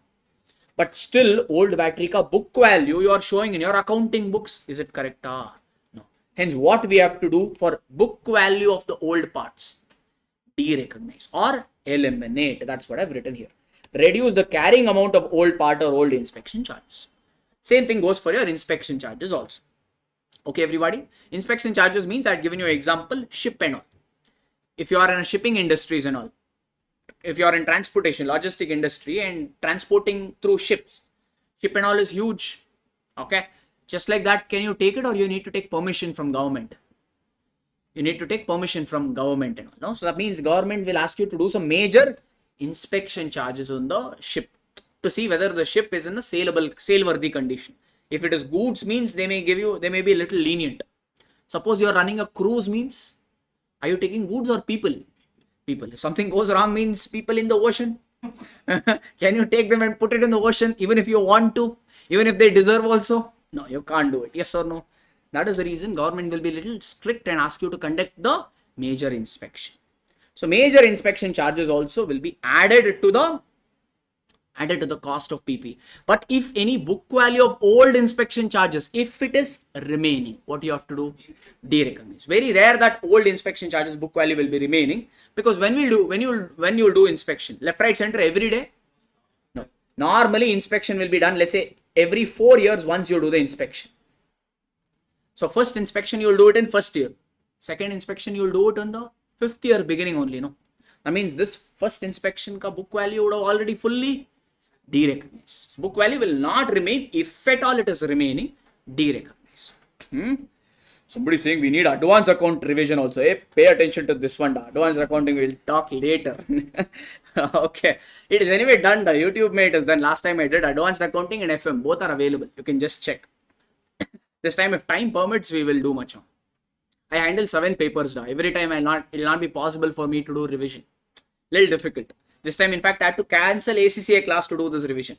But still old battery ka book value you are showing in your accounting books. Is it correct? No. Hence what we have to do for book value of the old parts? De-recognize or eliminate. That's what I've written here. Reduce the carrying amount of old part or old inspection charges. Same thing goes for your inspection charges also. Okay, everybody. Inspection charges means I've given you an example, ship and all. If you are in a shipping industries and all, if you are in transportation, logistic industry and transporting through ships, ship and all is huge. Okay. Just like that, can you take it or you need to take permission from government? You need to take permission from government and all. No? So that means government will ask you to do some major inspection charges on the ship to see whether the ship is in the sale-worthy condition. If it is goods means they may be a little lenient. Suppose you are running a cruise means, are you taking goods or people? People. If something goes wrong means people in the ocean. Can you take them and put it in the ocean even if you want to? Even if they deserve also? No, you can't do it. Yes or no? That is the reason government will be a little strict and ask you to conduct the major inspection. So major inspection charges also will be added to the cost of PP. But if any book value of old inspection charges, if it is remaining, what you have to do? De-recognize. Very rare that old inspection charges book value will be remaining, because when you do inspection, left, right, center every day? No. Normally inspection will be done, let's say every 4 years once you do the inspection. So first inspection you will do it in first year. Second inspection you will do it in the 5th year beginning only, no? That means this first inspection ka book value would have already fully de-recognized. Book value will not remain. If at all it is remaining, de-recognized. Somebody saying we need advanced account revision also. Hey, pay attention to this one. Advanced accounting we'll talk later. Okay. It is anyway done. The YouTube mate is done. Last time I did advanced accounting and FM. Both are available. You can just check. This time if time permits, we will do much on. I handle 7 papers now. Every time it will not be possible for me to do revision. Little difficult. This time, in fact, I had to cancel ACCA class to do this revision.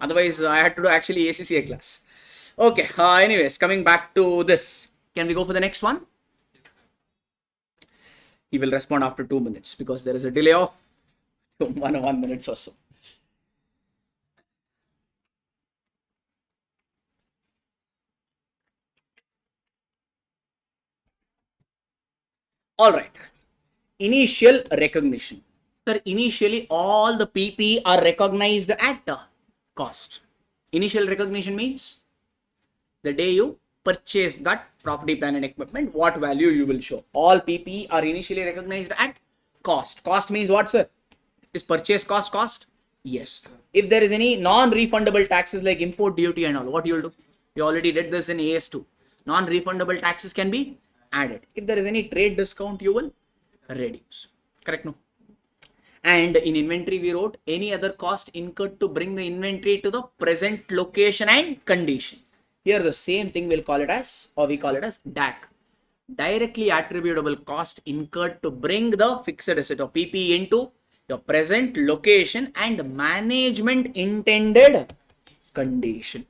Otherwise, I had to do actually ACCA class. Okay, anyways, coming back to this. Can we go for the next one? He will respond after 2 minutes because there is a delay of 1 minutes or so. All right. Initial recognition. Sir, initially all the PP are recognized at cost. Initial recognition means the day you purchase that property, plant and equipment, what value you will show. All PP are initially recognized at cost. Cost means what, sir? Is purchase cost? Yes. If there is any non-refundable taxes like import duty and all, what you will do? You already did this in AS2. Non-refundable taxes can be added. If there is any trade discount, you will reduce. Correct? No? And in inventory, we wrote any other cost incurred to bring the inventory to the present location and condition. Here the same thing we'll call it as, or we call it as DAC. Directly attributable cost incurred to bring the fixed asset or PP into your present location and management intended condition.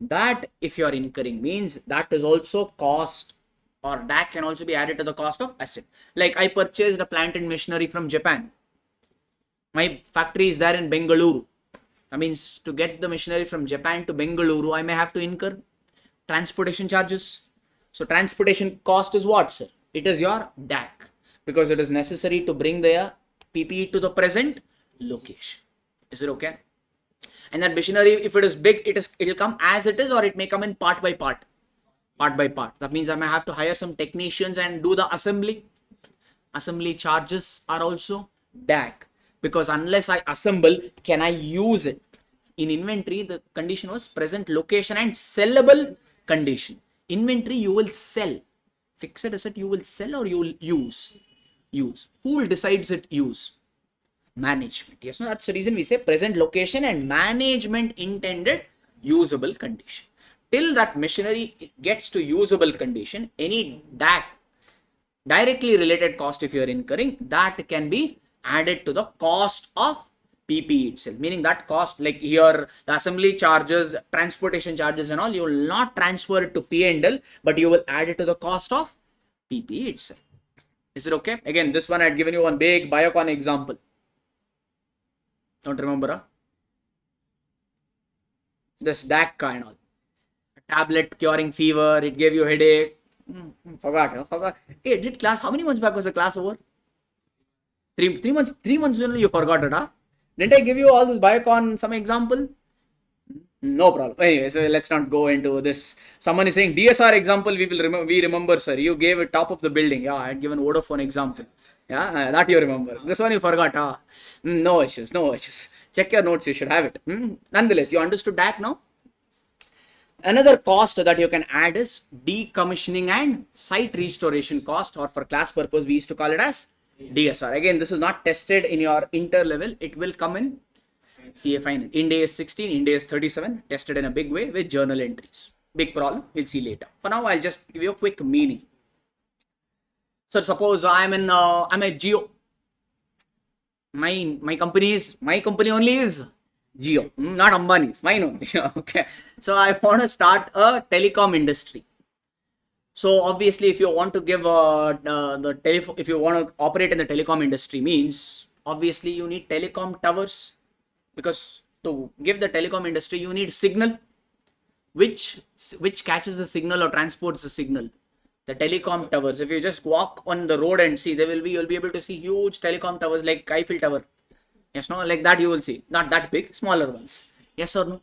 That if you are incurring means that is also cost, or DAC can also be added to the cost of asset. Like I purchased a plant and machinery from Japan. My factory is there in Bengaluru. That means to get the machinery from Japan to Bengaluru, I may have to incur transportation charges. So transportation cost is what, sir? It is your DAC because it is necessary to bring the PPE to the present location. Is it okay? And that machinery, if it is big, it will come as it is, or it may come in part by part. That means I may have to hire some technicians and do the assembly. Assembly charges are also DAC because unless I assemble, can I use it? In inventory, the condition was present location and sellable condition. Inventory you will sell. Fixed asset you will sell or you will use. Who decides it use? Management. Yes, no, that's the reason we say present location and management intended usable condition. Till that machinery gets to usable condition, any DAC, directly related cost if you are incurring, that can be added to the cost of PP itself. Meaning that cost, like here, the assembly charges, transportation charges and all, you will not transfer it to P&L, but you will add it to the cost of PP itself. Is it okay? Again, this one I had given you one big Biocon example. Don't remember, huh? This DAC and all. Tablet curing fever, it gave you headache. Forgot. Hey, did class, how many months back was the class over? Three months only you forgot it, huh? Didn't I give you all this Biocon, some example? No problem. Anyway, so let's not go into this. Someone is saying DSR example, we remember, sir. You gave it top of the building. Yeah, I had given Vodafone example. Yeah, that you remember. This one you forgot, huh? No issues. Check your notes, you should have it. Nonetheless, you understood that now? Another cost that you can add is decommissioning and site restoration cost, or for class purpose, we used to call it as DSR. Again, this is not tested in your inter level. It will come in CA final. Ind AS 16, Ind AS 37, tested in a big way with journal entries. Big problem. We'll see later. For now, I'll just give you a quick meaning. So suppose I'm a Geo. My company only is Geo, not Ambani's, mine only. Okay. So I want to start a telecom industry. So obviously, if you want to give if you want to operate in the telecom industry, means obviously you need telecom towers, because to give the telecom industry you need signal, which catches the signal or transports the signal. The telecom towers. If you just walk on the road and see, you'll be able to see huge telecom towers like Eiffel Tower. Yes, no, like that you will see. Not that big, smaller ones. Yes or no?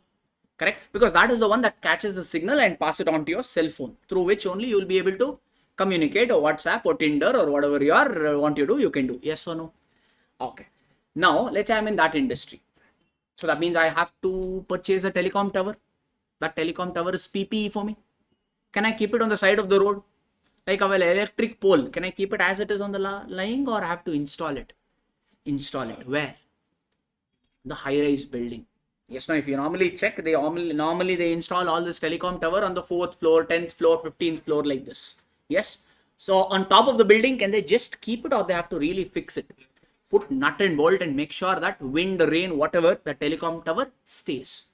Correct? Because that is the one that catches the signal and pass it on to your cell phone, through which only you will be able to communicate, or WhatsApp or Tinder or whatever you want to do, you can do. Yes or no? Okay. Now, let's say I'm in that industry. So that means I have to purchase a telecom tower. That telecom tower is PPE for me. Can I keep it on the side of the road? Like our electric pole, can I keep it as it is on the lying, or I have to install it? Install it where? The high-rise building. Yes, now if you normally check, they normally they install all this telecom tower on the 4th floor, 10th floor, 15th floor like this. Yes. So on top of the building, can they just keep it, or they have to really fix it? Put nut and bolt and make sure that wind, rain, whatever, the telecom tower stays.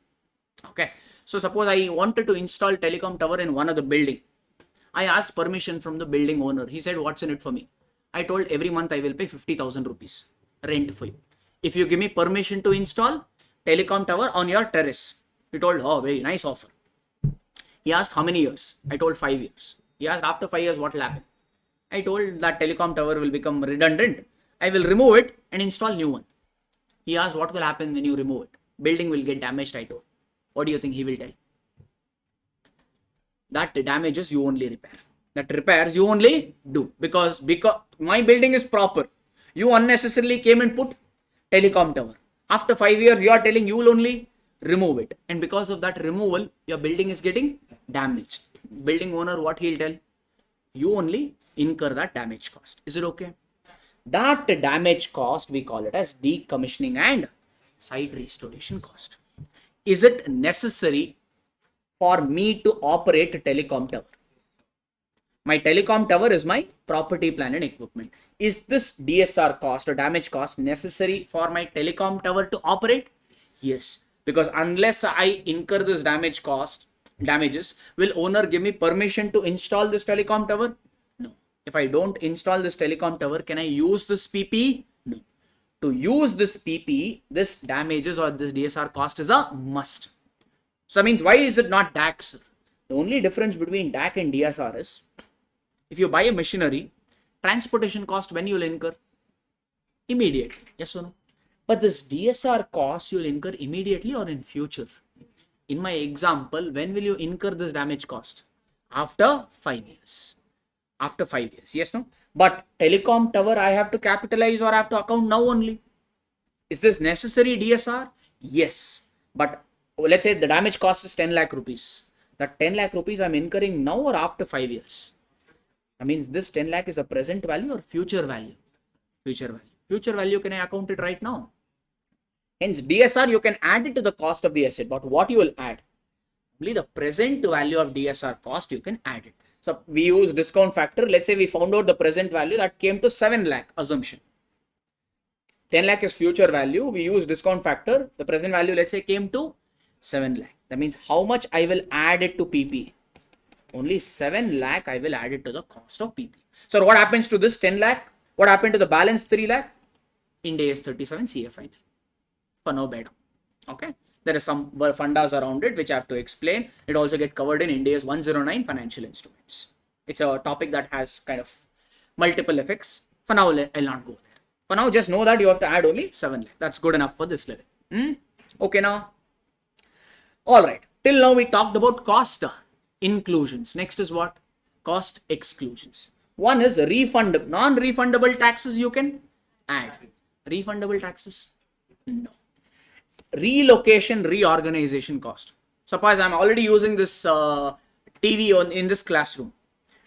Okay. So suppose I wanted to install telecom tower in one of the building. I asked permission from the building owner. He said, what's in it for me? I told every month I will pay 50,000 rupees rent for you. If you give me permission to install telecom tower on your terrace. He told, oh, very nice offer. He asked how many years? I told 5 years. He asked after 5 years what will happen? I told that telecom tower will become redundant. I will remove it and install new one. He asked what will happen when you remove it? Building will get damaged, I told. What do you think he will tell? That damages you only repair. That repairs you only do. Because my building is proper. You unnecessarily came and put telecom tower. After 5 years, you are telling you will only remove it. And because of that removal, your building is getting damaged. Building owner, what he'll tell? You only incur that damage cost. Is it okay? That damage cost, we call it as decommissioning and site restoration cost. Is it necessary for me to operate a telecom tower? My telecom tower is my property, plant and equipment. Is this DSR cost or damage cost necessary for my telecom tower to operate? Yes, because unless I incur this damages, will owner give me permission to install this telecom tower? No. If I don't install this telecom tower, can I use this PP? No. To use this PP, this damages or this DSR cost is a must. So that means why is it not DAX? The only difference between DAC and DSR is if you buy a machinery, transportation cost when you will incur? Immediately. Yes or no? But this DSR cost you will incur immediately or in future? In my example, when will you incur this damage cost? After 5 years. After 5 years. Yes, no? But telecom tower I have to capitalize or I have to account now only. Is this necessary DSR? Yes. But let's say the damage cost is 10 lakh rupees. That 10 lakh rupees I'm incurring now or after 5 years? That means this 10 lakh is a present value or future value? Future value. Future value, can I account it right now? Hence, DSR, you can add it to the cost of the asset. But what you will add? Only the present value of DSR cost, you can add it. So, we use discount factor. Let's say we found out the present value that came to 7 lakh assumption. 10 lakh is future value. We use discount factor. The present value, let's say, came to 7 lakh. That means how much I will add it to PP? Only 7 lakh I will add it to the cost of PP. So, what happens to this 10 lakh? What happened to the balance 3 lakh? Ind AS 37 CA final. For no better. Okay. There are some fundas around it which I have to explain. It also get covered in Ind AS 109 financial instruments. It's a topic that has kind of multiple effects. For now, I'll not go there. For now, just know that you have to add only 7 lakh. That's good enough for this level. Okay now. All right. Till now we talked about cost inclusions. Next is what? Cost exclusions. One is non-refundable taxes you can add. Refundable taxes? No. Relocation, reorganization cost. Suppose I'm already using this TV in this classroom.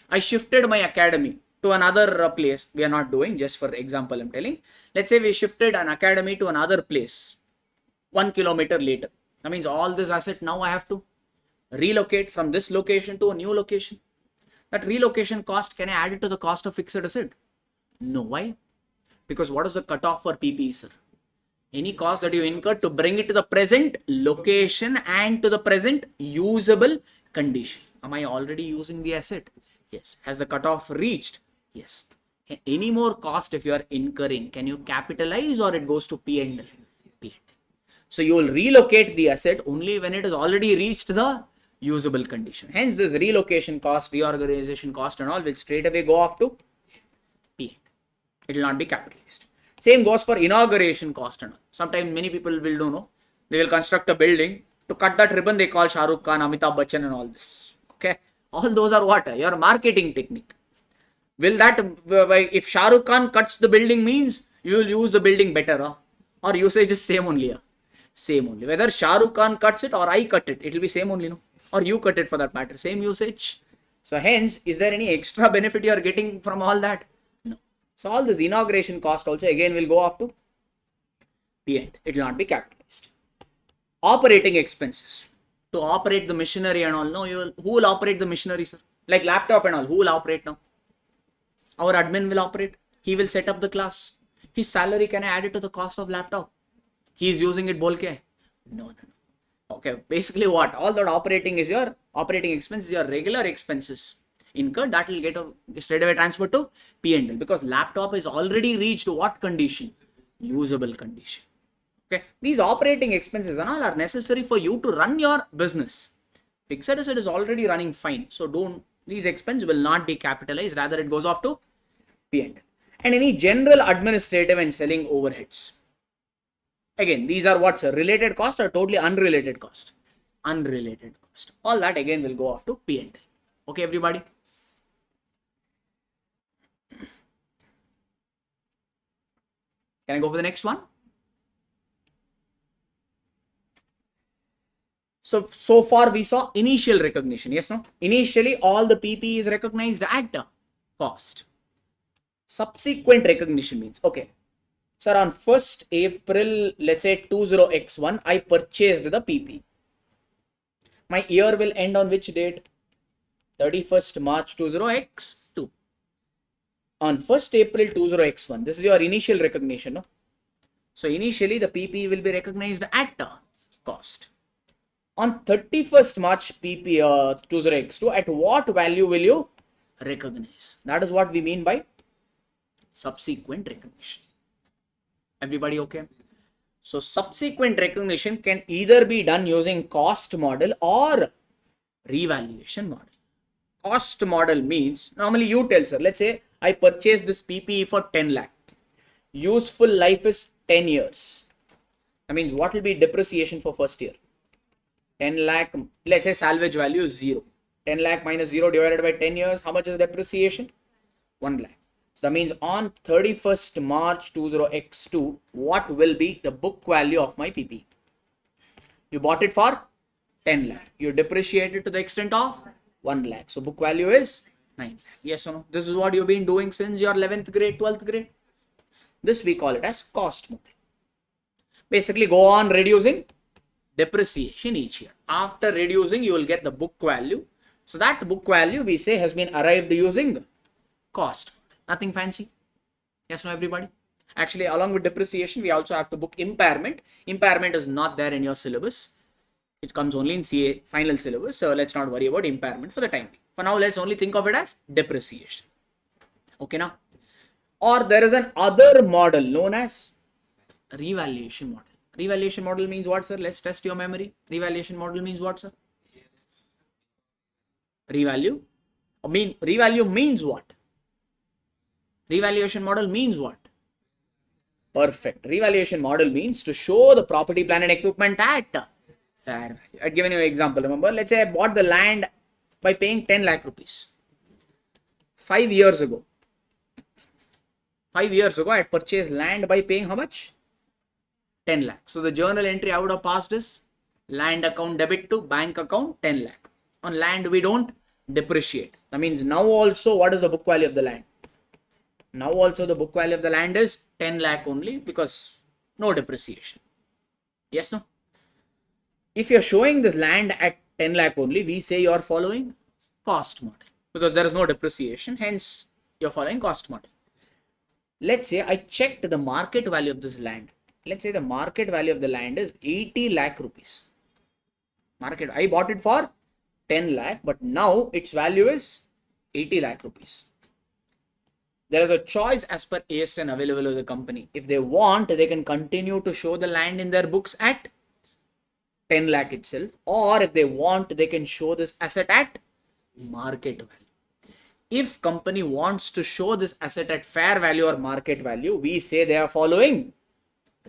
I shifted my academy to another place. We are not doing, just for example I'm telling. Let's say we shifted an academy to another place 1 kilometer later. That means all this asset now I have to relocate from this location to a new location. That relocation cost, can I add it to the cost of fixed asset? No. Why? Because what is the cutoff for PPE, sir? Any cost that you incur to bring it to the present location and to the present usable condition. Am I already using the asset? Yes. Has the cutoff reached? Yes. Any more cost if you are incurring, can you capitalize or it goes to P&L? P&L. So you will relocate the asset only when it has already reached the usable condition. Hence this relocation cost, reorganization cost and all will straight away go off to P&L. It will not be capitalized. Same goes for inauguration cost and all. Sometimes many people will do know. They will construct a building. To cut that ribbon, they call Shah Rukh Khan, Amitabh Bachchan and all this. Okay. All those are what? Your marketing technique. Will that, if Shah Rukh Khan cuts the building means you will use the building better, or usage is same only? Same only. Whether Shah Rukh Khan cuts it or I cut it, it will be same only, no? Or you cut it for that matter. Same usage. So hence, is there any extra benefit you are getting from all that? No. So all this inauguration cost also again will go off to P&L. It will not be capitalized. Operating expenses. To operate the machinery and all, no, who will operate the machinery, sir? Like laptop and all, who will operate now? Our admin will operate. He will set up the class. His salary, can I add it to the cost of laptop? He is using it bolke? No. Okay, basically what? All that operating expense is your regular expenses incurred, that will get straight away transferred to P&L, because laptop is already reached what condition? Usable condition. Okay, these operating expenses and all are necessary for you to run your business. Fixed asset is already running fine, so these expenses will not be capitalized, rather it goes off to P&L. And any general administrative and selling overheads. Again, these are what's a related cost or totally unrelated cost? Unrelated cost. All that again will go off to P&L. Okay, everybody? Can I go for the next one? So far we saw initial recognition. Yes, no? Initially, all the PP is recognized at cost. Subsequent recognition means, okay, sir, on 1st April, let's say 20x1, I purchased the PP. My year will end on which date? 31st March 20x2. On 1st April 20x1, this is your initial recognition. No? So initially the PP will be recognized at cost. On 31st March PP 20x2, at what value will you recognize? That is what we mean by subsequent recognition. Everybody okay? So subsequent recognition can either be done using cost model or revaluation model. Cost model means, normally you tell, sir, let's say I purchased this PPE for 10 lakh. Useful life is 10 years. That means what will be depreciation for first year? 10 lakh, let's say salvage value is 0. 10 lakh minus 0 divided by 10 years, how much is depreciation? 1 lakh. So that means on 31st March 20x2, what will be the book value of my PP? You bought it for 10 lakh. You depreciate it to the extent of 1 lakh. So book value is 9 lakh. Yes or no? This is what you've been doing since your 11th grade, 12th grade. This we call it as cost model. Basically go on reducing depreciation each year. After reducing, you will get the book value. So that book value we say has been arrived using cost. Nothing fancy. Yes, no, everybody. Actually, along with depreciation, we also have to book impairment. Impairment is not there in your syllabus. It comes only in CA final syllabus. So let's not worry about impairment for the time being. For now, let's only think of it as depreciation. Okay, now. Or there is an other model known as revaluation model. Revaluation model means what, sir? Let's test your memory. Revaluation model means what, sir? Revalue. Revalue means what? Revaluation model means what? Perfect. Revaluation model means to show the property, plant and equipment at fair value. I've given you an example. Remember, let's say I bought the land by paying 10 lakh rupees. 5 years ago. 5 years ago, I had purchased land by paying how much? 10 lakh. So the journal entry I would have passed is land account debit to bank account 10 lakh. On land, we don't depreciate. That means now also, what is the book value of the land? Now also the book value of the land is 10 lakh only because no depreciation. Yes, no? If you're showing this land at 10 lakh only, we say you're following cost model because there is no depreciation. Hence, you're following cost model. Let's say I checked the market value of this land. Let's say the market value of the land is 80 lakh rupees. I bought it for 10 lakh, but now its value is 80 lakh rupees. There is a choice as per AS10 available with the company. If they want, they can continue to show the land in their books at 10 lakh itself. Or if they want, they can show this asset at market value. If company wants to show this asset at fair value or market value, we say they are following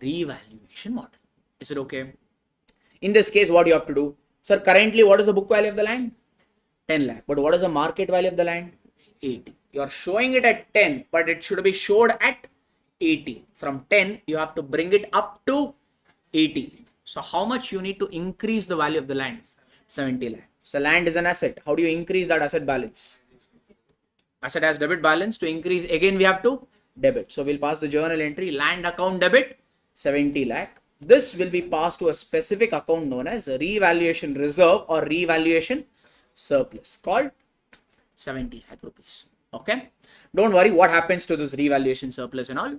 revaluation model. Is it okay? In this case, what you have to do? Sir, currently, what is the book value of the land? 10 lakh. But what is the market value of the land? 80. You are showing it at 10, but it should be showed at 80. From 10, you have to bring it up to 80. So how much you need to increase the value of the land? 70 lakh. So land is an asset. How do you increase that asset balance? Asset has debit balance. To increase, again, we have to debit. So we'll pass the journal entry, land account debit, 70 lakh. This will be passed to a specific account known as revaluation reserve or revaluation surplus called 70 lakh rupees. Okay. Don't worry what happens to this revaluation surplus and all.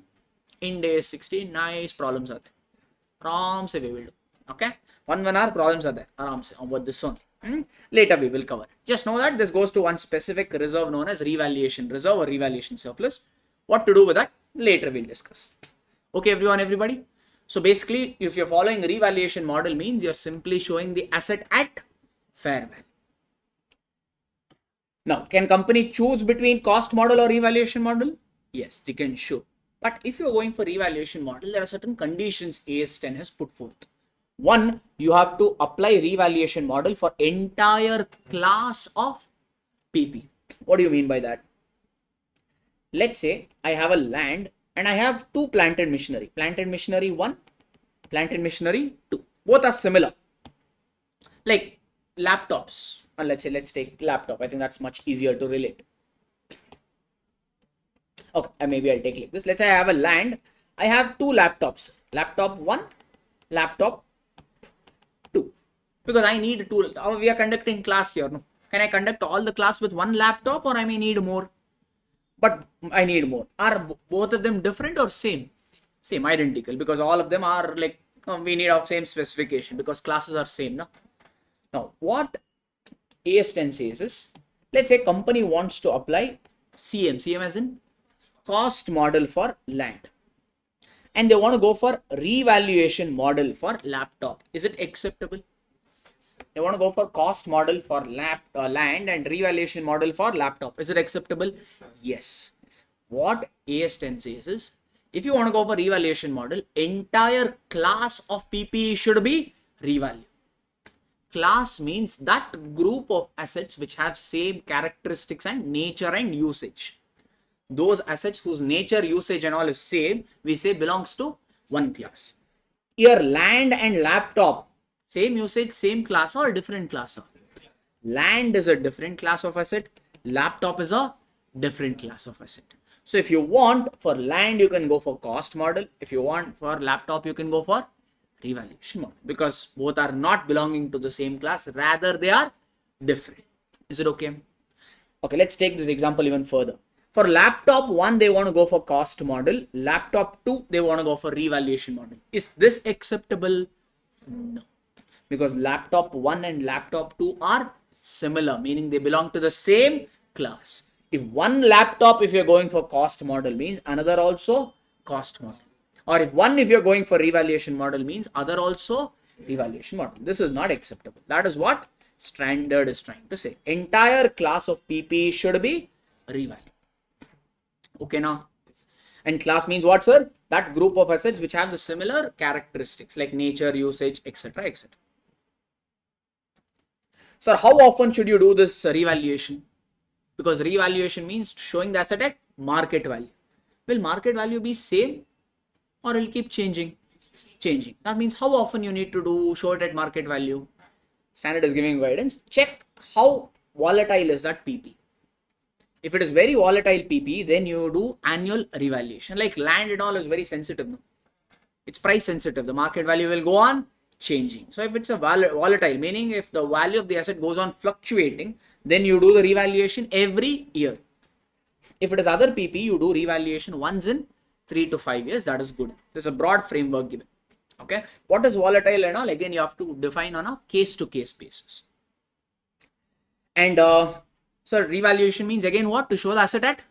In day 16, nice problems are there. From we will do. Okay. 1 hour problems are there. Aram se about this only. Later we will cover it. Just know that this goes to one specific reserve known as revaluation reserve or revaluation surplus. What to do with that? Later we'll discuss. Okay, everyone, everybody. So basically, if you're following revaluation model means you're simply showing the asset at fair value. Now, can company choose between cost model or revaluation model? Yes, they can show. But if you're going for revaluation model, there are certain conditions AS10 has put forth. One, you have to apply revaluation model for entire class of PP. What do you mean by that? Let's say I have a land and I have two plant and machinery. Plant and machinery 1, plant and machinery 2. Both are similar. Like laptops. And let's take laptop. I think that's much easier to relate. Okay, maybe I'll take like this. Let's say I have a land. I have two laptops. Laptop 1, laptop 2. Because I need two. We are conducting class here. No? Can I conduct all the class with one laptop or I may need more? But I need more. Are both of them different or same? Same, identical. Because all of them are like, we need of same specification because classes are same. No? Now, what AS10 says is, let's say company wants to apply CM as in cost model for land. And they want to go for revaluation model for laptop. Is it acceptable? They want to go for cost model for land and revaluation model for laptop. Is it acceptable? Yes. What AS10 says is, if you want to go for revaluation model, entire class of PPE should be revalued. Class means that group of assets which have same characteristics and nature and usage. Those assets whose nature, usage and all is same, we say belongs to one class. Here land and laptop, same usage, same class or different class? Land is a different class of asset. Laptop is a different class of asset. So if you want for land, you can go for cost model. If you want for laptop, you can go for revaluation model because both are not belonging to the same class. Rather, they are different. Is it okay? Okay, let's take this example even further. For laptop 1, they want to go for cost model. Laptop 2, they want to go for revaluation model. Is this acceptable? No. Because laptop 1 and laptop 2 are similar, meaning they belong to the same class. If one laptop, if you're going for cost model means another also cost model. Or if you're going for revaluation model means other also revaluation model. This is not acceptable. That is what standard is trying to say. Entire class of PPE should be revalued. Okay now. And class means what, sir? That group of assets which have the similar characteristics like nature, usage, etc. etc. Sir, how often should you do this revaluation? Because revaluation means showing the asset at market value. Will market value be same or will keep changing? Changing. That means how often you need to show it at market value. Standard is giving guidance. Check how volatile is that PP. If it is very volatile PP, then you do annual revaluation. Like land and all is very sensitive. No? It's price sensitive. The market value will go on changing. So if it's a volatile, meaning if the value of the asset goes on fluctuating, then you do the revaluation every year. If it is other PP, you do revaluation once in 3 to 5 years. That is good. There's a broad framework given. Okay. What is volatile and all? Again, you have to define on a case-to-case basis. And so revaluation means again what? To show the asset at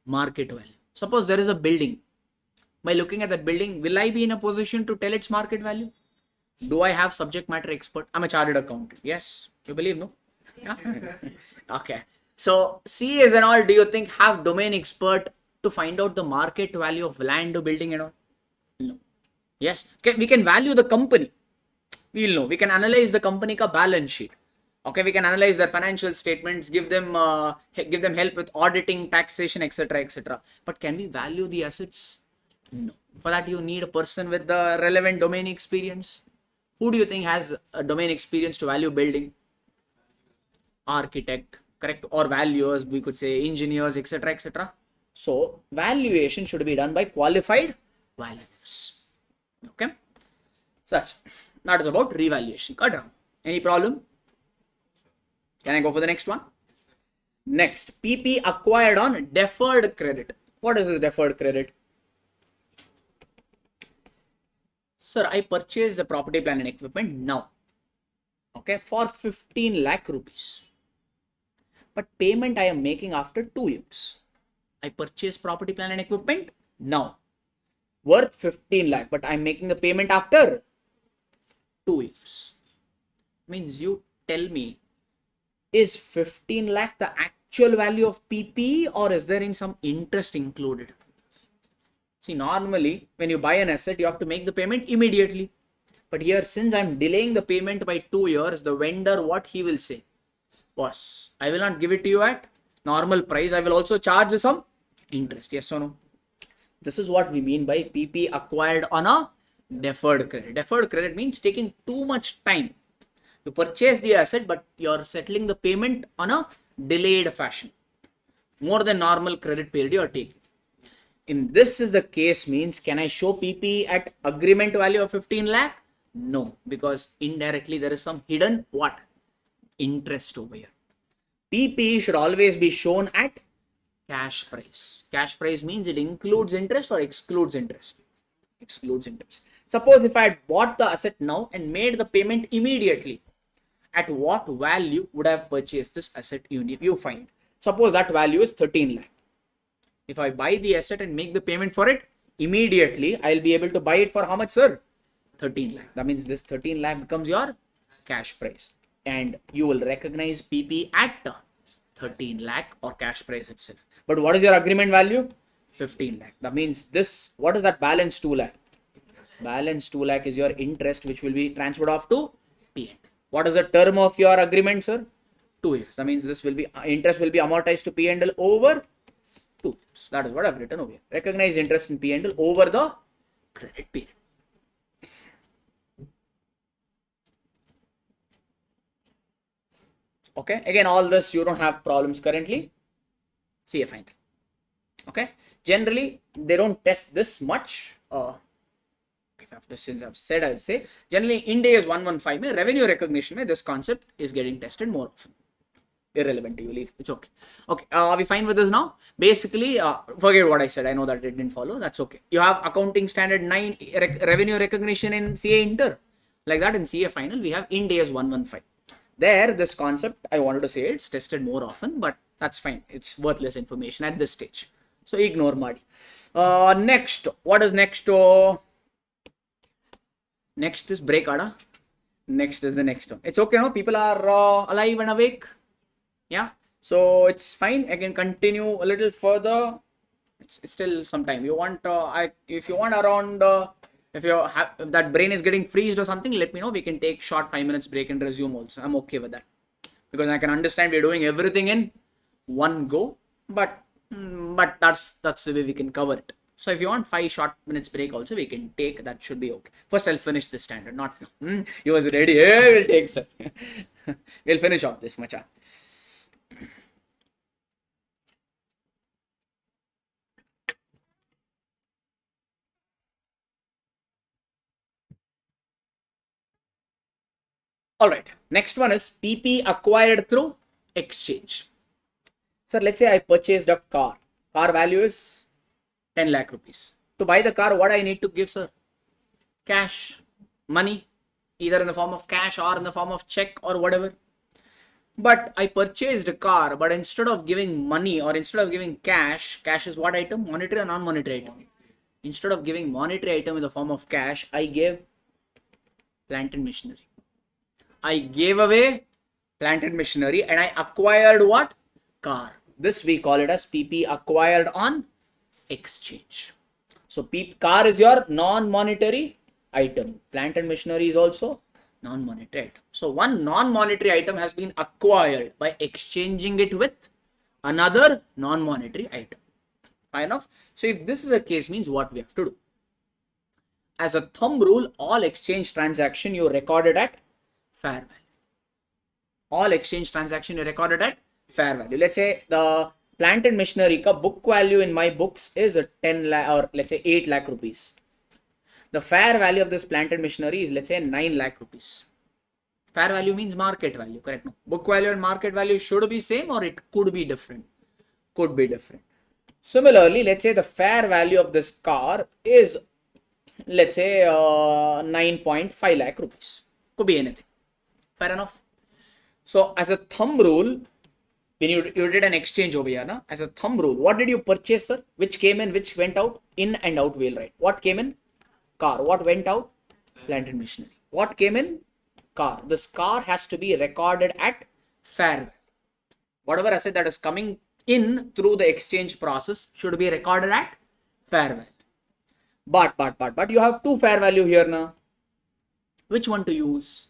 market value. Suppose there is a building. By looking at that building, will I be in a position to tell its market value? Do I have subject matter expert? I'm a chartered accountant. Yes. You believe, no? Yeah. Okay. So CAs and all, do you think have domain expert to find out the market value of land or building and all? No. Yes. Okay. We can value the company. We'll know. We can analyze the company ka balance sheet. Okay. We can analyze their financial statements, give them help with auditing, taxation, etc., etc. But can we value the assets? No. For that, you need a person with the relevant domain experience. Who do you think has a domain experience to value building? Architect, correct? Or valuers, we could say engineers, etc., etc. So valuation should be done by qualified valuers. Okay. So that is about revaluation. Got it? Any problem? Can I go for the next one? Next, PP acquired on deferred credit. What is this deferred credit? Sir, I purchased the property, plant and equipment now. Okay, for 15 lakh rupees. But payment I am making after 2 years. I purchased property, plant and equipment now. Worth 15 lakh, but I'm making the payment after 2 years. Means you tell me, is 15 lakh the actual value of PP or is there in some interest included? See, normally when you buy an asset, you have to make the payment immediately. But here, since I'm delaying the payment by 2 years, the vendor, what he will say? Boss, I will not give it to you at normal price. I will also charge some interest. Yes or no? This is what we mean by PP acquired on a deferred credit. Deferred credit means taking too much time. You purchase the asset, but you're settling the payment on a delayed fashion. More than normal credit period you are taking. In this is the case means, can I show PP at agreement value of 15 lakh? No, because indirectly there is some hidden what? Interest over here. PP should always be shown at cash price. Cash price means it includes interest or excludes interest? Excludes interest. Suppose if I had bought the asset now and made the payment immediately, at what value would I have purchased this asset unit? You find. Suppose that value is 13 lakh. If I buy the asset and make the payment for it immediately, I'll be able to buy it for how much, sir? 13 lakh. That means this 13 lakh becomes your cash price. And you will recognize PP at 13 lakh or cash price itself. But what is your agreement value? 15 lakh. That means this, what is that balance 2 lakh? Balance 2 lakh is your interest which will be transferred off to P&L. What is the term of your agreement, sir? 2 years. That means this will be, interest will be amortized to P&L over 2 years. That is what I've written over here. Recognize interest in P&L over the credit period. Okay. Again, all this you don't have problems currently. CA final. Okay. Generally, they don't test this much. After since I've said, I would say generally Ind AS 115 mein revenue recognition mein this concept is getting tested more often. Irrelevant to you, leave. It's okay. Okay, are we fine with this now? Basically, forget what I said. I know that it didn't follow. That's okay. You have accounting standard 9 revenue recognition in CA Inter. Like that in CA final, we have Ind AS 115. There, this concept, I wanted to say it's tested more often, but that's fine. It's worthless information at this stage. So ignore Madi. Next, what is next? Next is break order. Next is the next one. It's okay, no? People are alive and awake. Yeah. So it's fine. I can continue a little further. It's still some time. You want, if you want around, if that brain is getting freezed or something, let me know. We can take short 5 minutes break and resume also. I'm okay with that. Because I can understand we're doing everything in one go. But that's the way we can cover it. So if you want 5 short minutes break also, we can take. That should be okay. First, I'll finish this standard. Not now. You was ready. Yeah, we'll take, sir. We'll finish off this much. All right. Next one is PP acquired through exchange. Sir, let's say I purchased a car. Car value is 10 lakh rupees. To buy the car, what I need to give, sir? Cash, money, either in the form of cash or in the form of check or whatever. But I purchased a car, but instead of giving money or instead of giving cash, cash is what item? Monetary or non-monetary item? Instead of giving monetary item in the form of cash, I gave plant and machinery. I gave away plant and machinery and I acquired what? Car. This we call it as PP acquired on exchange. So car is your non-monetary item. Plant and machinery is also non-monetary item. So one non-monetary item has been acquired by exchanging it with another non-monetary item. Fine enough. So if this is a case, means what we have to do? As a thumb rule, all exchange transaction you recorded at fair value. All exchange transaction you recorded at fair value. Let's say the plant and machinery ka book value in my books is a 10 lakh or let's say 8 lakh rupees. The fair value of this plant and machinery is let's say 9 lakh rupees. Fair value means market value, correct? No. Book value and market value should be same or it could be different. Could be different. Similarly, let's say the fair value of this car is let's say 9.5 lakh rupees. Could be anything. Fair enough. So as a thumb rule, when you did an exchange over here, na, as a thumb rule, what did you purchase, sir? Which came in, which went out? In and out wheelwright. What came in? Car. What went out? Plant and machinery. What came in? Car. This car has to be recorded at fair value. Whatever asset that is coming in through the exchange process should be recorded at fair value. But you have two fair value here now. Which one to use?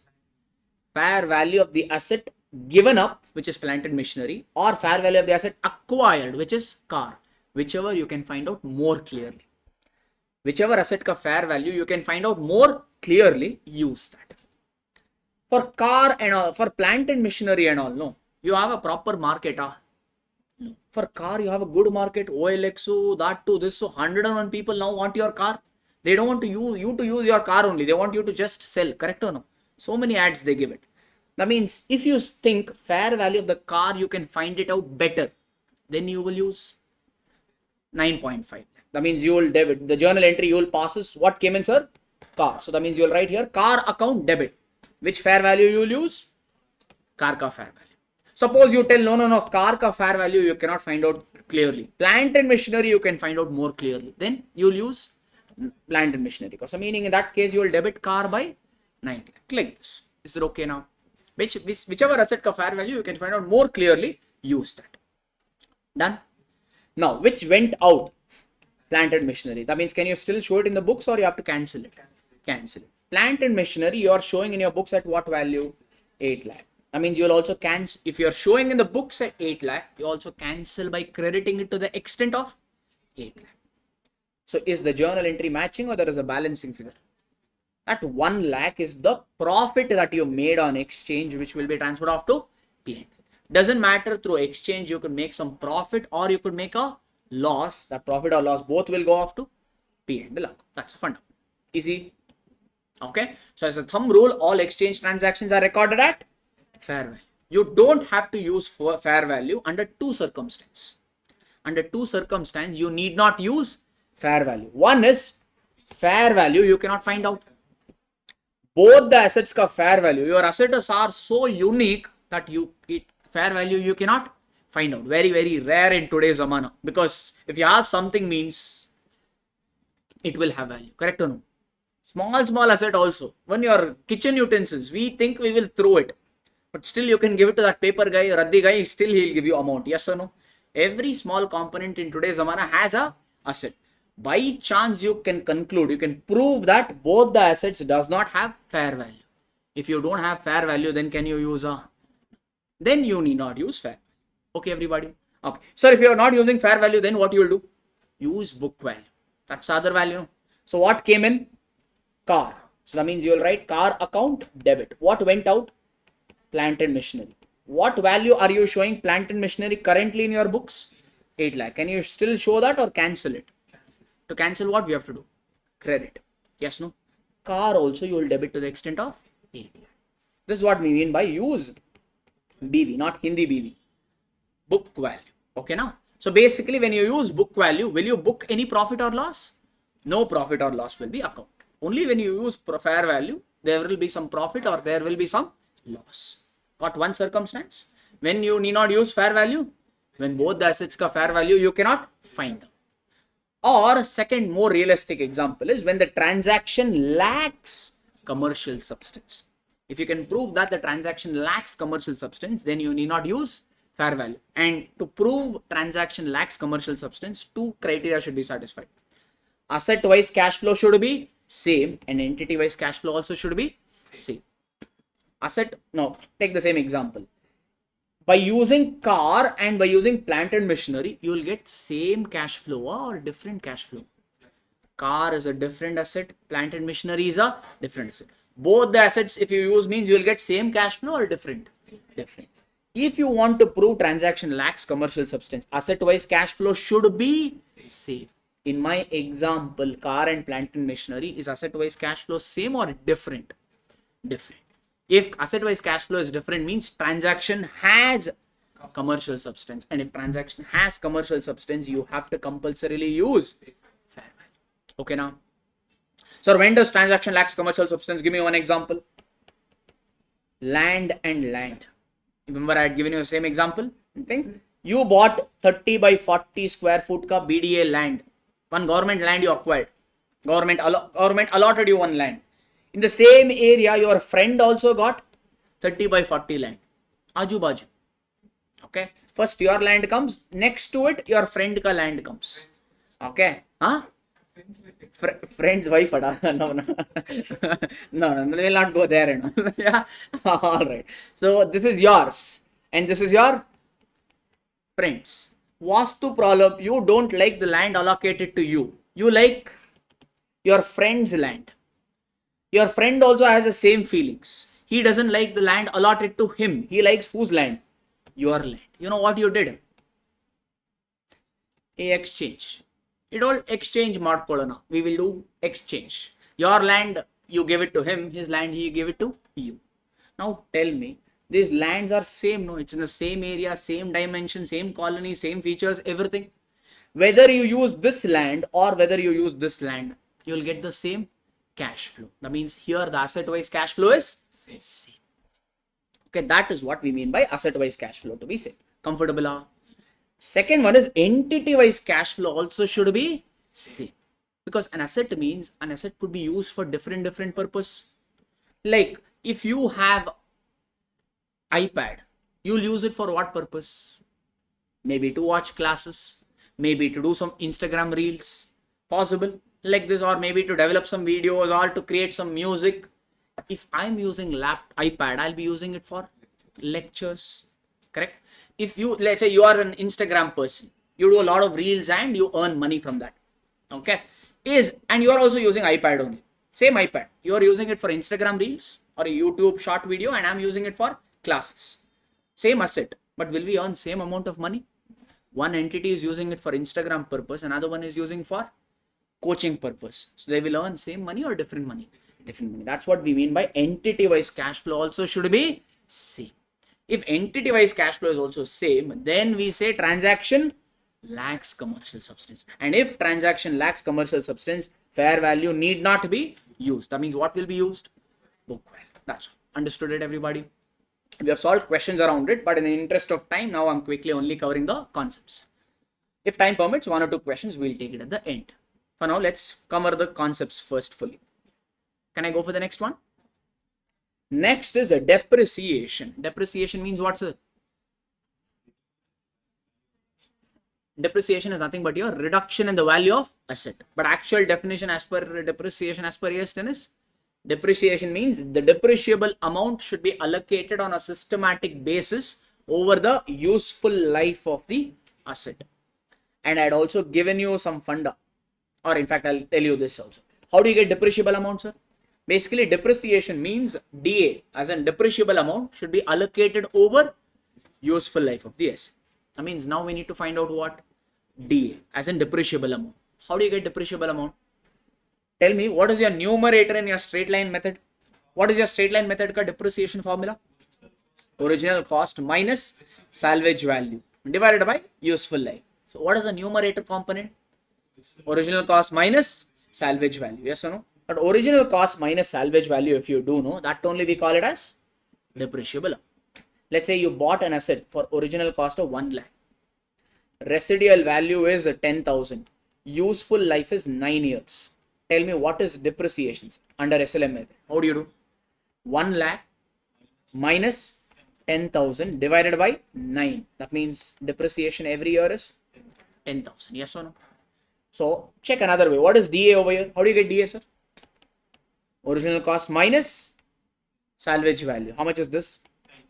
Fair value of the asset given up, which is plant and machinery, or fair value of the asset acquired, which is car. Whichever you can find out more clearly. Whichever asset ka fair value you can find out more clearly, use that. For car and all, for plant and machinery and all, no. You have a proper market. No. For car, you have a good market. OLX, that too, this. So 101 people now want your car. They don't want to you to use your car only. They want you to just sell. Correct or no? So many ads they give it. That means if you think fair value of the car, you can find it out better. Then you will use 9.5. That means you will debit. The journal entry you will passes. What came in, sir? Car. So that means you will write here car account debit. Which fair value you will use? Car ka fair value. Suppose you tell no, car ka fair value you cannot find out clearly. Plant and machinery you can find out more clearly. Then you will use plant and machinery. So meaning in that case you will debit car by 9 lakh. Like this. Is it okay now? Whichever asset ka fair value you can find out more clearly, use that. Done. Now which went out? Plant and machinery. That means can you still show it in the books or you have to cancel it? Cancel it. Plant and machinery you are showing in your books at what value? 8 lakh. That means you will also cancel. If you are showing in the books at 8 lakh, you also cancel by crediting it to the extent of 8 lakh. So is the journal entry matching or there is a balancing figure? That 1 lakh is the profit that you made on exchange, which will be transferred off to P&L. Doesn't matter, through exchange you could make some profit or you could make a loss. That profit or loss both will go off to P&L. That's a fund. Easy. Okay. So as a thumb rule, all exchange transactions are recorded at fair value. You don't have to use fair value under two circumstances. Under two circumstances, you need not use fair value. One is fair value you cannot find out. Both the assets ka fair value, your assets are so unique that fair value you cannot find out. Very, very rare in today's zamana. Because if you have something means it will have value. Correct or no? Small asset also. When your kitchen utensils, we think we will throw it. But still you can give it to that paper guy, Raddi guy, still he'll give you amount. Yes or no? Every small component in today's zamana has a asset. By chance you can conclude, you can prove that both the assets does not have fair value. If you don't have fair value, then can you use then you need not use fair value. Okay, everybody? Okay. So if you are not using fair value, then what you will do? Use book value. That's the other value. So what came in? Car. So that means you will write car account debit. What went out? Plant and machinery. What value are you showing plant and machinery currently in your books? 8 lakh. Can you still show that or cancel it? To cancel what we have to do? Credit. Yes, no? Car also you will debit to the extent of 8 lakh. This is what we mean by use BV, not Hindi BV. Book value. Okay, now? So basically when you use book value, will you book any profit or loss? No profit or loss will be accounted. Only when you use fair value, there will be some profit or there will be some loss. Got one circumstance? When you need not use fair value? When both the assets ka fair value you cannot find out. Or second more realistic example is when the transaction lacks commercial substance. If you can prove that the transaction lacks commercial substance, then you need not use fair value. And to prove transaction lacks commercial substance, two criteria should be satisfied. Asset wise cash flow should be same and entity wise cash flow also should be same. Asset, no, take the same example. By using car and by using plant and machinery, you will get same cash flow or different cash flow. Car is a different asset, plant and machinery is a different asset. Both the assets if you use means you will get same cash flow or different. If you want to prove transaction lacks commercial substance, asset wise cash flow should be same. In my example, car and plant and machinery, is asset wise cash flow same or different? Different. If asset wise cash flow is different means transaction has commercial substance, and if transaction has commercial substance you have to compulsorily use fair value. Okay, now So when does transaction lacks commercial substance? Give me one example. Land and land. Remember I had given you the same example. Okay? You bought 30 by 40 square foot ka BDA land. One government land you acquired. Government allotted you one land. In the same area, your friend also got 30 by 40 land. Aju baju. Okay. First your land comes. Next to it, your friend ka land comes. Okay. Huh? Friend's wife. No, no. No, they will not go there. No. Yeah. All right. So this is yours. And this is your friends. Vastu problem. You don't like the land allocated to you. You like your friend's land. Your friend also has the same feelings. He doesn't like the land allotted to him. He likes whose land? Your land. You know what you did? A exchange. It all exchange ಮಾಡ್ಕೊಳ್ಳೋಣ. We will do exchange. Your land, you give it to him. His land, he gave it to you. Now tell me, these lands are same, no? It's in the same area, same dimension, same colony, same features, everything. Whether you use this land or whether you use this land, you will get the same cash flow. That means here the asset-wise cash flow is same. Okay, that is what we mean by asset-wise cash flow to be same. Comfortable? Second one is entity-wise cash flow also should be same. Because an asset means an asset could be used for different purpose. Like if you have iPad, you'll use it for what purpose? Maybe to watch classes, maybe to do some Instagram reels, possible like this, or maybe to develop some videos or to create some music. If I'm using iPad, I'll be using it for lectures, correct? If you, let's say you are an Instagram person, you do a lot of reels and you earn money from that, okay? And you are also using iPad only, same iPad, you are using it for Instagram reels or a YouTube short video, and I'm using it for classes. Same asset, but will we earn same amount of money? One entity is using it for Instagram purpose, another one is using for coaching purpose. So they will earn same money or different money? Different money. That's what we mean by entity-wise cash flow also should be same. If entity-wise cash flow is also same, then we say transaction lacks commercial substance. And if transaction lacks commercial substance, fair value need not be used. That means what will be used? Book value. That's all. Understood it, everybody? We have solved questions around it, but in the interest of time, now I'm quickly only covering the concepts. If time permits, one or two questions, we'll take it at the end. For now, let's cover the concepts first fully. Can I go for the next one? Next is a depreciation. Depreciation means what, sir? Depreciation is nothing but your reduction in the value of asset. But actual definition as per depreciation, as per ES10 is, depreciation means the depreciable amount should be allocated on a systematic basis over the useful life of the asset. And I had also given you some funda, or in fact, I'll tell you this also. How do you get depreciable amount, sir? Basically, depreciation means DA as in depreciable amount should be allocated over useful life of the asset. That means now we need to find out what DA as in depreciable amount. How do you get depreciable amount? Tell me, what is your numerator in your straight line method? What is your straight line method ka depreciation formula? Original cost minus salvage value divided by useful life. So what is the numerator component? Original cost minus salvage value. Yes or no? But original cost minus salvage value, if you do know, that only we call it as depreciable. Let's say you bought an asset for original cost of 1 lakh. Residual value is 10,000. Useful life is 9 years. Tell me what is depreciations under SLM method. How do you do? 1 lakh minus 10,000 divided by 9. That means depreciation every year is 10,000. Yes or no? So check another way. What is DA over here? How do you get DA, sir? Original cost minus salvage value. How much is this?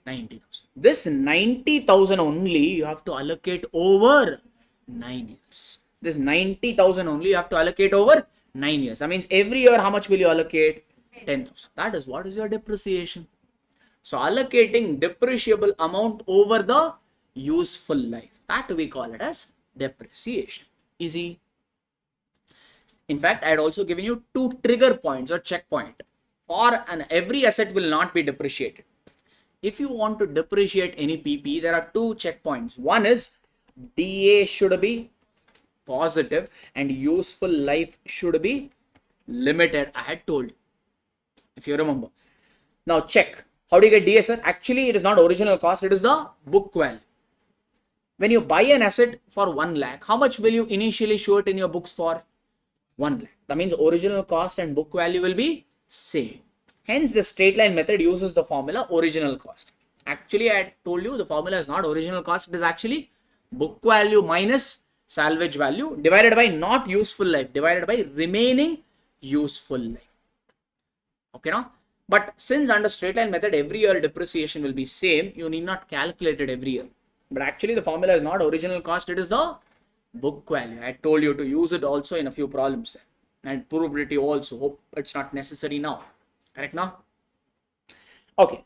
90,000. This 90,000 only you have to allocate over 9 years. This 90,000 only you have to allocate over 9 years. That means every year how much will you allocate? 10,000. That is what is your depreciation. So allocating depreciable amount over the useful life. That we call it as depreciation. Easy. In fact, I had also given you 2 trigger points or checkpoint. For every asset will not be depreciated. If you want to depreciate any PP, there are 2 checkpoints. One is DA should be positive and useful life should be limited. I had told you, if you remember. Now check. How do you get DA, sir? Actually, it is not original cost. It is the book value. When you buy an asset for 1 lakh, how much will you initially show it in your books for? 1 lakh. That means original cost and book value will be same. Hence, the straight line method uses the formula original cost. Actually, I told you the formula is not original cost. It is actually book value minus salvage value divided by not useful life divided by remaining useful life. Okay, now? But since under straight line method, every year depreciation will be same, you need not calculate it every year. But actually, the formula is not original cost. It is the book value. I told you to use it also in a few problems. And proved it you also. Hope it's not necessary now. Correct now? Okay.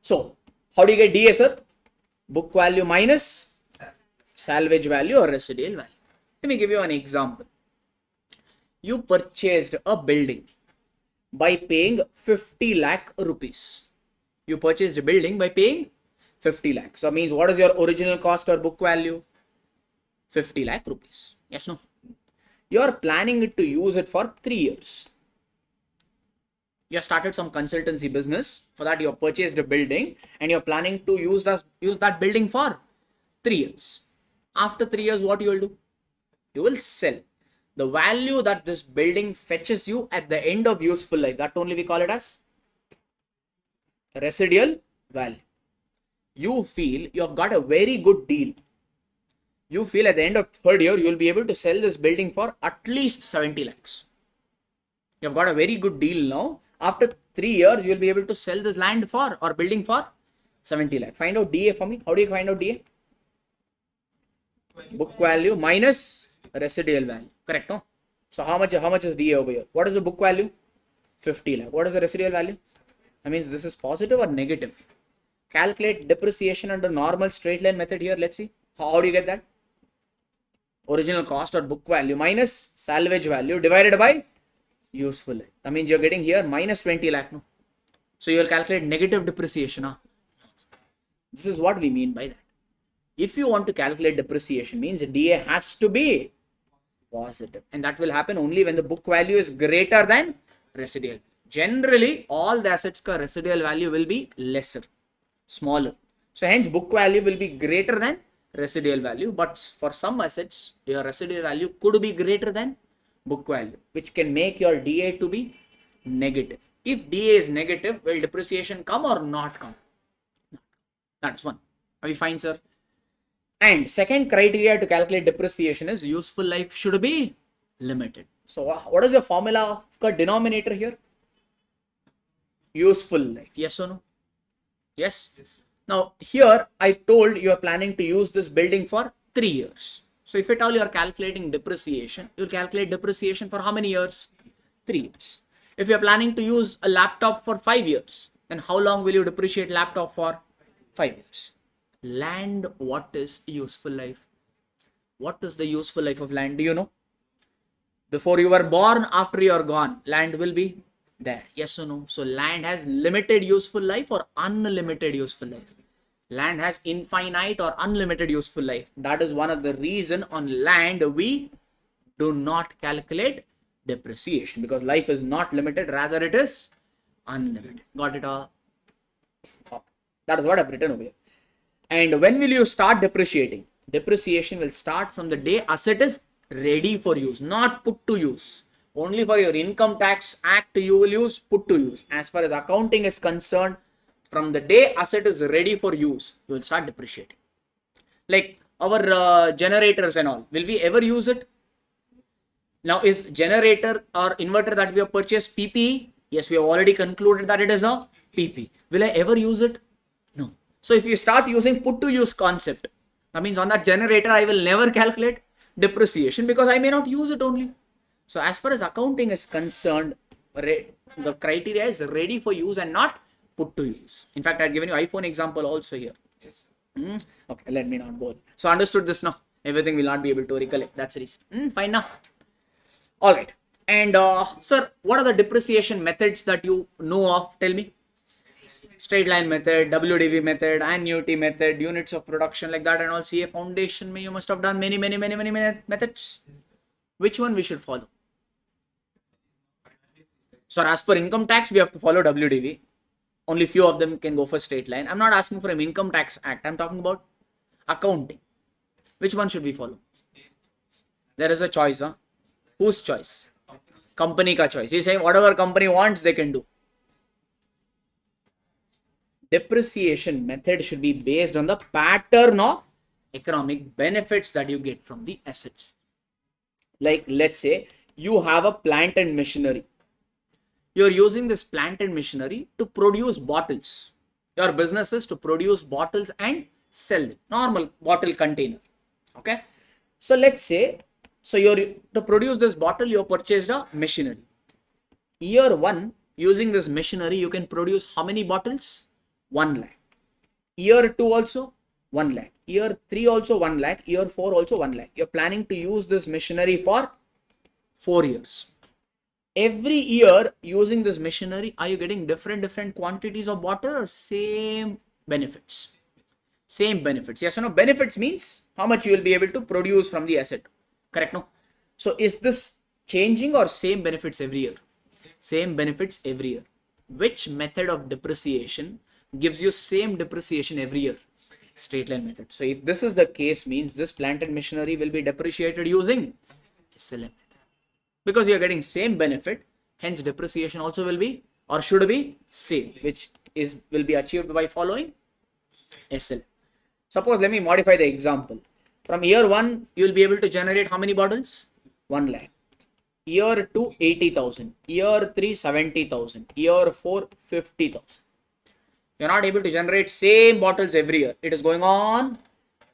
So, how do you get DA, sir? Book value minus salvage value or residual value. Let me give you an example. You purchased a building by paying 50 lakh rupees. You purchased a building by paying 50 lakh. So, means what is your original cost or book value? 50 lakh rupees. Yes, no? You are planning to use it for 3 years. You have started some consultancy business. For that, you have purchased a building and you are planning to use that building for 3 years. After 3 years, what you will do? You will sell. The value that this building fetches you at the end of useful life, that only we call it as residual value. You feel you have got a very good deal. You feel at the end of 3rd year, you will be able to sell this building for at least 70 lakhs. You have got a very good deal now. After 3 years, you will be able to sell this land for or building for 70 lakhs. Find out DA for me. How do you find out DA? Book value minus residual value. Correct, no? So how much is DA over here? What is the book value? 50 lakh. What is the residual value? That means this is positive or negative. Calculate depreciation under normal straight line method here. Let's see. How do you get that? Original cost or book value minus salvage value divided by useful life. That means you're getting here minus 20 lakh. No? So you will calculate negative depreciation. Huh? This is what we mean by that. If you want to calculate depreciation, means DA has to be positive. And that will happen only when the book value is greater than residual. Generally, all the assets' residual value will be lesser, smaller. So hence book value will be greater than residual value. But for some assets, your residual value could be greater than book value, which can make your DA to be negative. If DA is negative, will depreciation come or not come? That's one. Are we fine, sir? And second criteria to calculate depreciation is useful life should be limited. So what is the formula of denominator here? Useful life. Yes or no? Yes? Now here I told you are planning to use this building for 3 years. So if at all you are calculating depreciation, you will calculate depreciation for how many years? 3 years. If you are planning to use a laptop for 5 years, then how long will you depreciate laptop for? 5 years. Land, what is useful life? What is the useful life of land? Do you know? Before you were born, after you are gone, land will be there. Yes or no? So land has limited useful life or unlimited useful life. Land has infinite or unlimited useful life. That is one of the reason on land we do not calculate depreciation, because life is not limited, rather it is unlimited. Got it? That is what I've written over here. And when will you start depreciating? Depreciation will start from the day asset is ready for use, not put to use. Only for your income tax act you will use put to use. As far as accounting is concerned, from the day asset is ready for use, you will start depreciating. Like our generators and all, will we ever use it? Now is generator or inverter that we have purchased PPE? Yes, we have already concluded that it is a PPE. Will I ever use it? No. So if you start using put to use concept, that means on that generator I will never calculate depreciation because I may not use it only. So as far as accounting is concerned, the criteria is ready for use and not put to use. In fact, I had given you iPhone example also here. Yes. Okay, let me not go. So understood this now. Everything will not be able to recollect. That's the reason. Fine now. All right. And sir, what are the depreciation methods that you know of? Tell me. Straight line method, WDV method, annuity method, units of production like that and all. CA foundation, you must have done many methods. Which one we should follow? So as per income tax, we have to follow WDV. Only few of them can go for straight line. I'm not asking for an income tax act. I'm talking about accounting. Which one should we follow? There is a choice, huh? Whose choice? Company ka choice. He's saying whatever company wants, they can do. Depreciation method should be based on the pattern of economic benefits that you get from the assets. Like let's say you have a plant and machinery. You're using this plant and machinery to produce bottles. Your business is to produce bottles and sell them. Normal bottle container. Okay. So let's say, so you're to produce this bottle, you purchased a machinery. Year 1, using this machinery, you can produce how many bottles? 1 lakh. Year 2 also 1 lakh. Year 3 also 1 lakh. Year 4 also 1 lakh. You're planning to use this machinery for 4 years. Every year using this machinery, are you getting different quantities of water or same benefits? Same benefits. Yes or no? Benefits means how much you will be able to produce from the asset. Correct? No? So is this changing or same benefits every year? Same benefits every year. Which method of depreciation gives you same depreciation every year? Straight line method. So if this is the case, means this plant and machinery will be depreciated using SLM method. Because you are getting same benefit, hence depreciation also will be or should be same, which will be achieved by following SLM. Suppose let me modify the example. From year 1, you will be able to generate how many bottles? 1 lakh. Year 2, 80,000. Year 3, 70,000. Year 4, 50,000. You are not able to generate same bottles every year. It is going on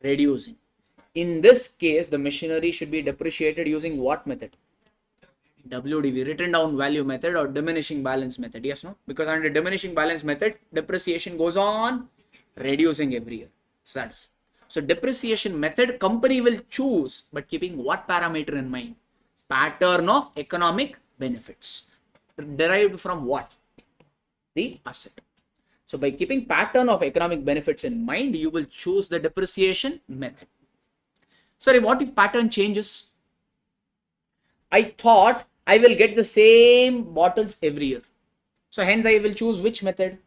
reducing. In this case, the machinery should be depreciated using what method? WDV, written down value method or diminishing balance method. Yes, no? Because under diminishing balance method, depreciation goes on reducing every year. So that is. So depreciation method company will choose, but keeping what parameter in mind? Pattern of economic benefits. Derived from what? The asset. So by keeping pattern of economic benefits in mind, you will choose the depreciation method. Sorry, what if pattern changes? I thought I will get the same bottles every year. So hence I will choose which method?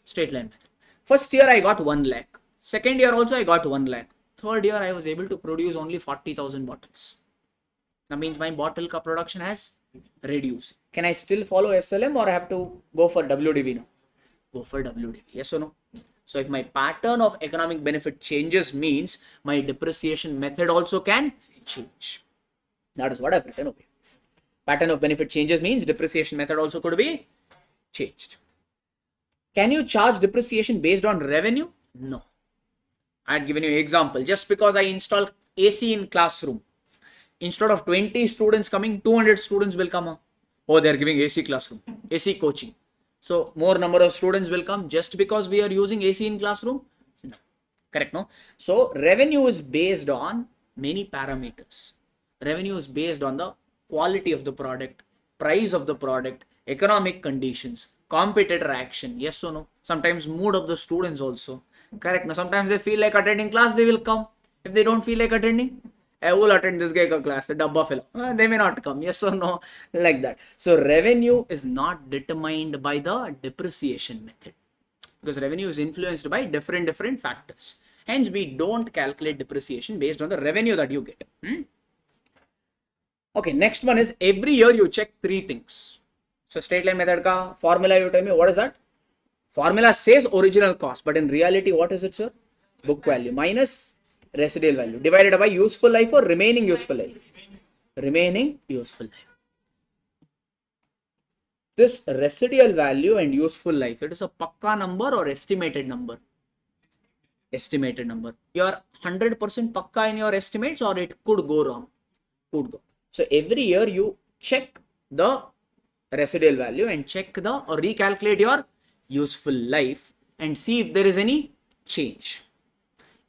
Straight line method. First year I got 1 lakh. Second year also I got 1 lakh. Third year I was able to produce only 40,000 bottles. That means my bottle ka production has reduced. Can I still follow SLM or I have to go for WDV now? Go for WDV. Yes or no? So if my pattern of economic benefit changes, means my depreciation method also can change. That is what I've written over here. Pattern of benefit changes means depreciation method also could be changed. Can you charge depreciation based on revenue? No. I had given you an example. Just because I install AC in classroom, instead of 20 students coming, 200 students will come. Oh, they are giving AC classroom, AC coaching. So more number of students will come just because we are using AC in classroom? No. Correct, no? So revenue is based on many parameters. Revenue is based on the quality of the product, price of the product, economic conditions, competitor action. Yes or no? Sometimes mood of the students also. Correct. Now sometimes they feel like attending class, they will come. If they don't feel like attending, I will attend this guy class, the dabba fellow. They may not come. Yes or no? Like that. So revenue is not determined by the depreciation method, because revenue is influenced by different factors. Hence we don't calculate depreciation based on the revenue that you get. Okay, next one is every year you check 3 things. So straight line method ka formula, you tell me what is that? Formula says original cost, but in reality what is it, sir? Book value minus residual value divided by useful life or remaining useful life. Remaining useful life. This residual value and useful life, it is a pakka number or estimated number? Estimated number. You are 100% pakka in your estimates or it could go wrong? Could go. So every year you check the residual value and check the or recalculate your useful life and see if there is any change.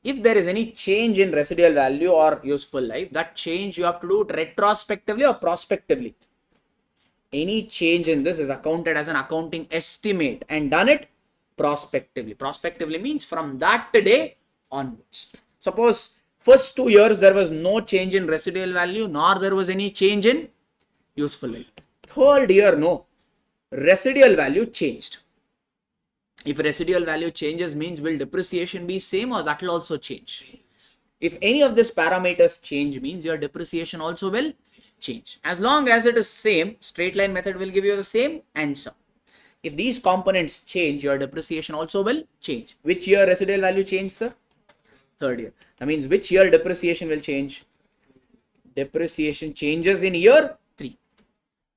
If there is any change in residual value or useful life, that change you have to do it retrospectively or prospectively. Any change in this is accounted as an accounting estimate and done it prospectively. Prospectively means from that day onwards. Suppose first 2 years there was no change in residual value nor there was any change in useful life. Third year, no. residual value changed. If residual value changes means will depreciation be same or that will also change? If any of these parameters change means your depreciation also will change. As long as it is same, straight line method will give you the same answer. If these components change, your depreciation also will change. Which year residual value change, sir? Third year. That means which year depreciation will change? Depreciation changes in year 3.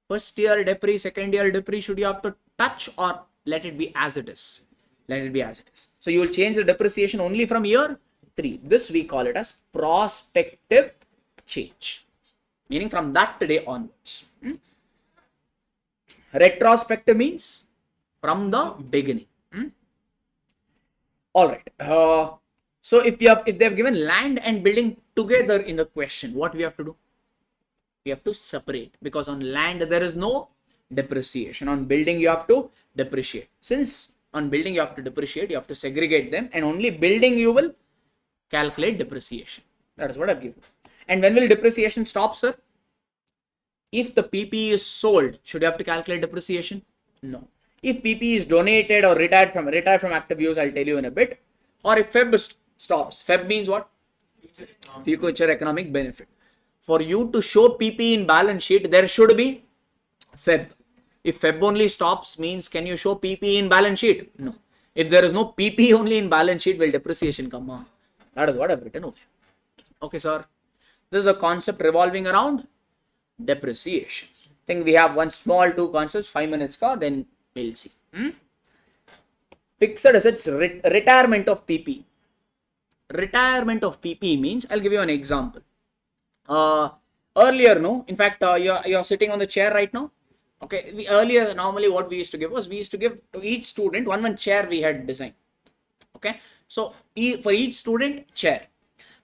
First year depre, second year depre, should you have to touch or let it be as it is? Let it be as it is. So you will change the depreciation only from year 3. This we call it as prospective change. Meaning from that day onwards. Retrospective means from the beginning. All right. So if they have given land and building together in the question, what we have to do? We have to separate, because on land there is no depreciation. On building you have to depreciate. Since on building you have to depreciate, you have to segregate them, and only building you will calculate depreciation. That is what I've given. And when will depreciation stop, sir? If the PP is sold, should you have to calculate depreciation? No. If PP is donated or retired from active use, I'll tell you in a bit. Or if FEB stops. FEB means what? Future economic benefit. For you to show PP in balance sheet, there should be FEB. If FEB only stops means, can you show PP in balance sheet? No. If there is no PP only in balance sheet, will depreciation come on? That is what I've written over here. Okay, sir. This is a concept revolving around depreciation. I think we have two concepts, 5 minutes ka, then we'll see. Fixed assets, retirement of PP. Retirement of PP means, I'll give you an example. Earlier, no, in fact, you're sitting on the chair right now. Okay, earlier, normally what we used to give was, we used to give to each student one chair we had designed. Okay, so for each student, chair.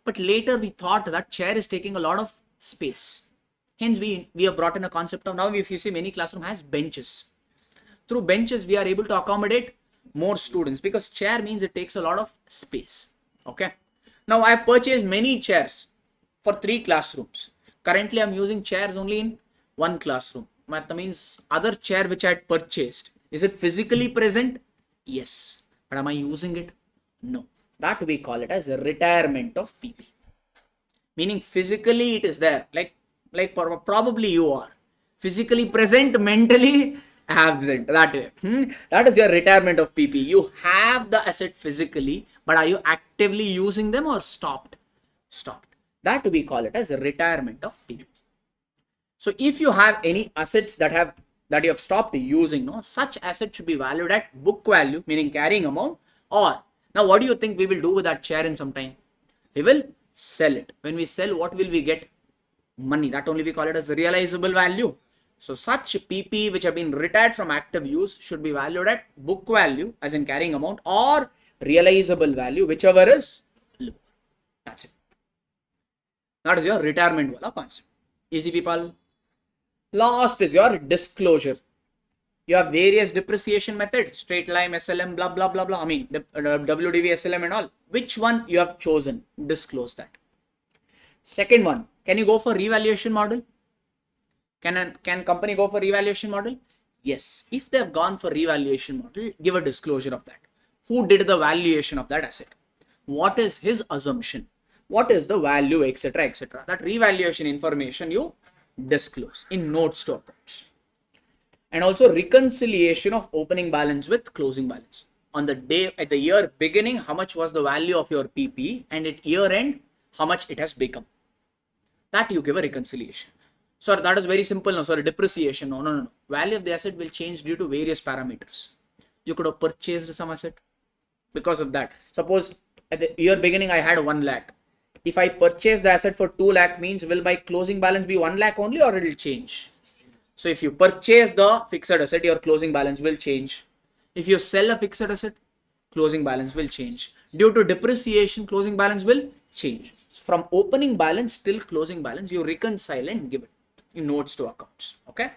But later we thought that chair is taking a lot of space. Hence, we have brought in a concept of, now if you see many classroom has benches. Through benches, we are able to accommodate more students, because chair means it takes a lot of space. Okay. Now I have purchased many chairs for 3 classrooms. Currently, I'm using chairs only in 1 classroom. That means other chair which I had purchased, is it physically present? Yes. But am I using it? No. That we call it as a retirement of PP. Meaning physically it is there. Like probably you are. Physically present, mentally absent. That way. That is your retirement of PP. You have the asset physically, but are you actively using them or stopped? Stopped. That we call it as a retirement of PP. So if you have any assets that you have stopped using, no, such asset should be valued at book value, meaning carrying amount. Or now, what do you think we will do with that chair in some time? We will sell it. When we sell, what will we get? Money. That only we call it as realizable value. So such PP which have been retired from active use should be valued at book value, as in carrying amount, or realizable value, whichever is lower. That's it. That is your retirement wala concept. Easy, people. Last is your disclosure. You have various depreciation methods, straight line, SLM, blah, blah, blah, blah. I mean, WDV, SLM and all. Which one you have chosen? Disclose that. Second one, can you go for revaluation model? Can company go for revaluation model? Yes. If they have gone for revaluation model, give a disclosure of that. Who did the valuation of that asset? What is his assumption? What is the value, etc., etc. That revaluation information you disclose in notes to accounts. And also reconciliation of opening balance with closing balance. On the day, at the year beginning, how much was the value of your PP, and at year end, how much it has become. That you give a reconciliation. Sir, that is very simple. No, sorry, depreciation. No. Value of the asset will change due to various parameters. You could have purchased some asset because of that. Suppose at the year beginning, I had 1 lakh. If I purchase the asset for 2 lakh, means will my closing balance be 1 lakh only, or it will change? So if you purchase the fixed asset, your closing balance will change. If you sell a fixed asset, closing balance will change. Due to depreciation, closing balance will change. From opening balance till closing balance, you reconcile and give it in notes to accounts. Okay.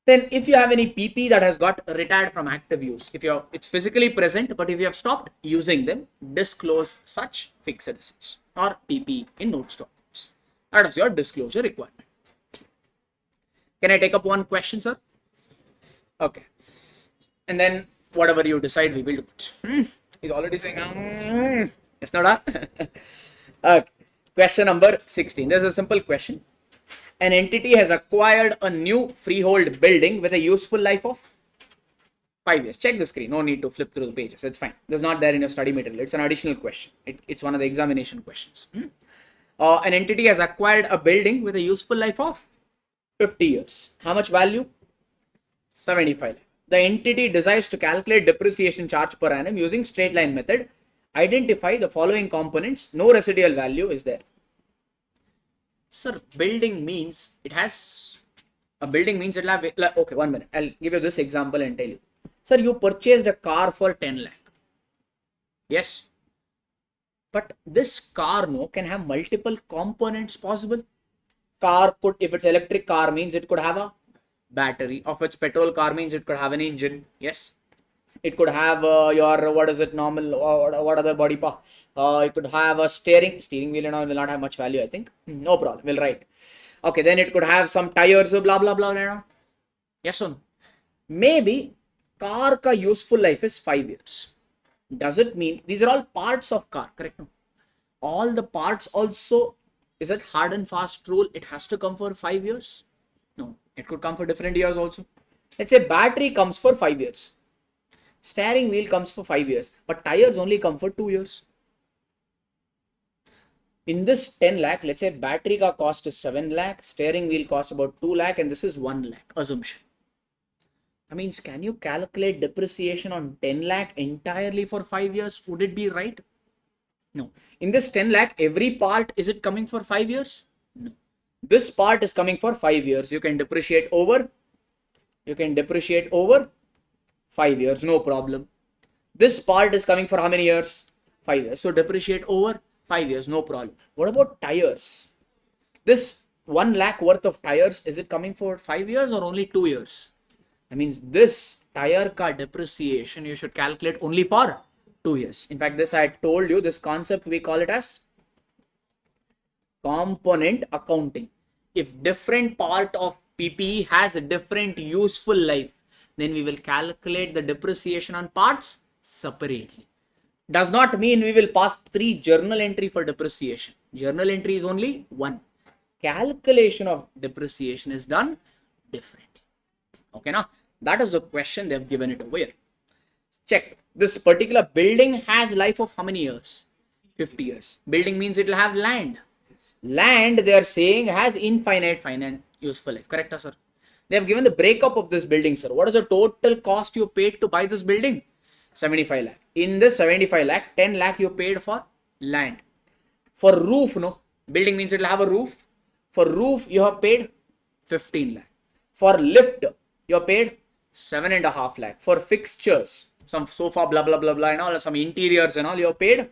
Then if you have any PP that has got retired from active use, it's physically present, but if you have stopped using them, disclose such fixed assets or PP in notes to accounts. That is your disclosure requirement. Can I take up one question, sir? Okay. And then whatever you decide, we will do it. He's already saying, it's not okay. Question number 16. There's a simple question. An entity has acquired a new freehold building with a useful life of 5 years. Check the screen. No need to flip through the pages. It's fine. That's not there in your study material. It's an additional question. It's one of the examination questions. An entity has acquired a building with a useful life of 50 years. How much value? 75 lakh. The entity desires to calculate depreciation charge per annum using straight line method. Identify the following components. No residual value is there. Sir, building means it has a building means it'll have, okay, 1 minute. I'll give you this example and tell you. Sir, you purchased a car for 10 lakh. Yes. But this car can have multiple components possible. Car could, if it's electric car means it could have a battery. If it's petrol car means it could have an engine. Yes. It could have your, what is it, normal, what other body part? It could have a steering wheel and all will not have much value, I think. No problem, we'll write. Okay, then it could have some tires, blah, blah, blah, blah. Yes or no? Maybe car ka useful life is 5 years. Does it mean, these are all parts of car, correct? No? All the parts also, is it hard and fast rule? It has to come for 5 years? No, it could come for different years also. Let's say battery comes for 5 years. Steering wheel comes for 5 years, but tires only come for 2 years. In this 10 lakh, let's say battery ka cost is 7 lakh, steering wheel costs about 2 lakh, and this is 1 lakh, assumption. That means, can you calculate depreciation on 10 lakh entirely for 5 years? Would it be right? No. In this 10 lakh, every part, is it coming for 5 years? No. This part is coming for 5 years. You can depreciate over 5 years, no problem. This part is coming for how many years? 5 years. So depreciate over 5 years, no problem. What about tires? This 1 lakh worth of tires, is it coming for 5 years or only 2 years? That means this tire ka depreciation you should calculate only for 2 years. In fact, this I told you, this concept we call it as component accounting. If different part of PPE has a different useful life, then we will calculate the depreciation on parts separately. Does not mean we will pass 3 journal entry for depreciation. Journal entry is only 1. Calculation of depreciation is done differently. Okay, now that is the question they have given it over here. Check. This particular building has life of how many years? 50 years. Building means it will have land. Land, they are saying, has infinite useful life. Correct, sir? They have given the breakup of this building, sir. What is the total cost you paid to buy this building? 75 lakh. In this 75 lakh, 10 lakh you paid for land. For roof, no. Building means it will have a roof. For roof, you have paid 15 lakh. For lift, you have paid 7.5 lakh. For fixtures, some sofa, blah, blah, blah, blah, and all, some interiors and all, you have paid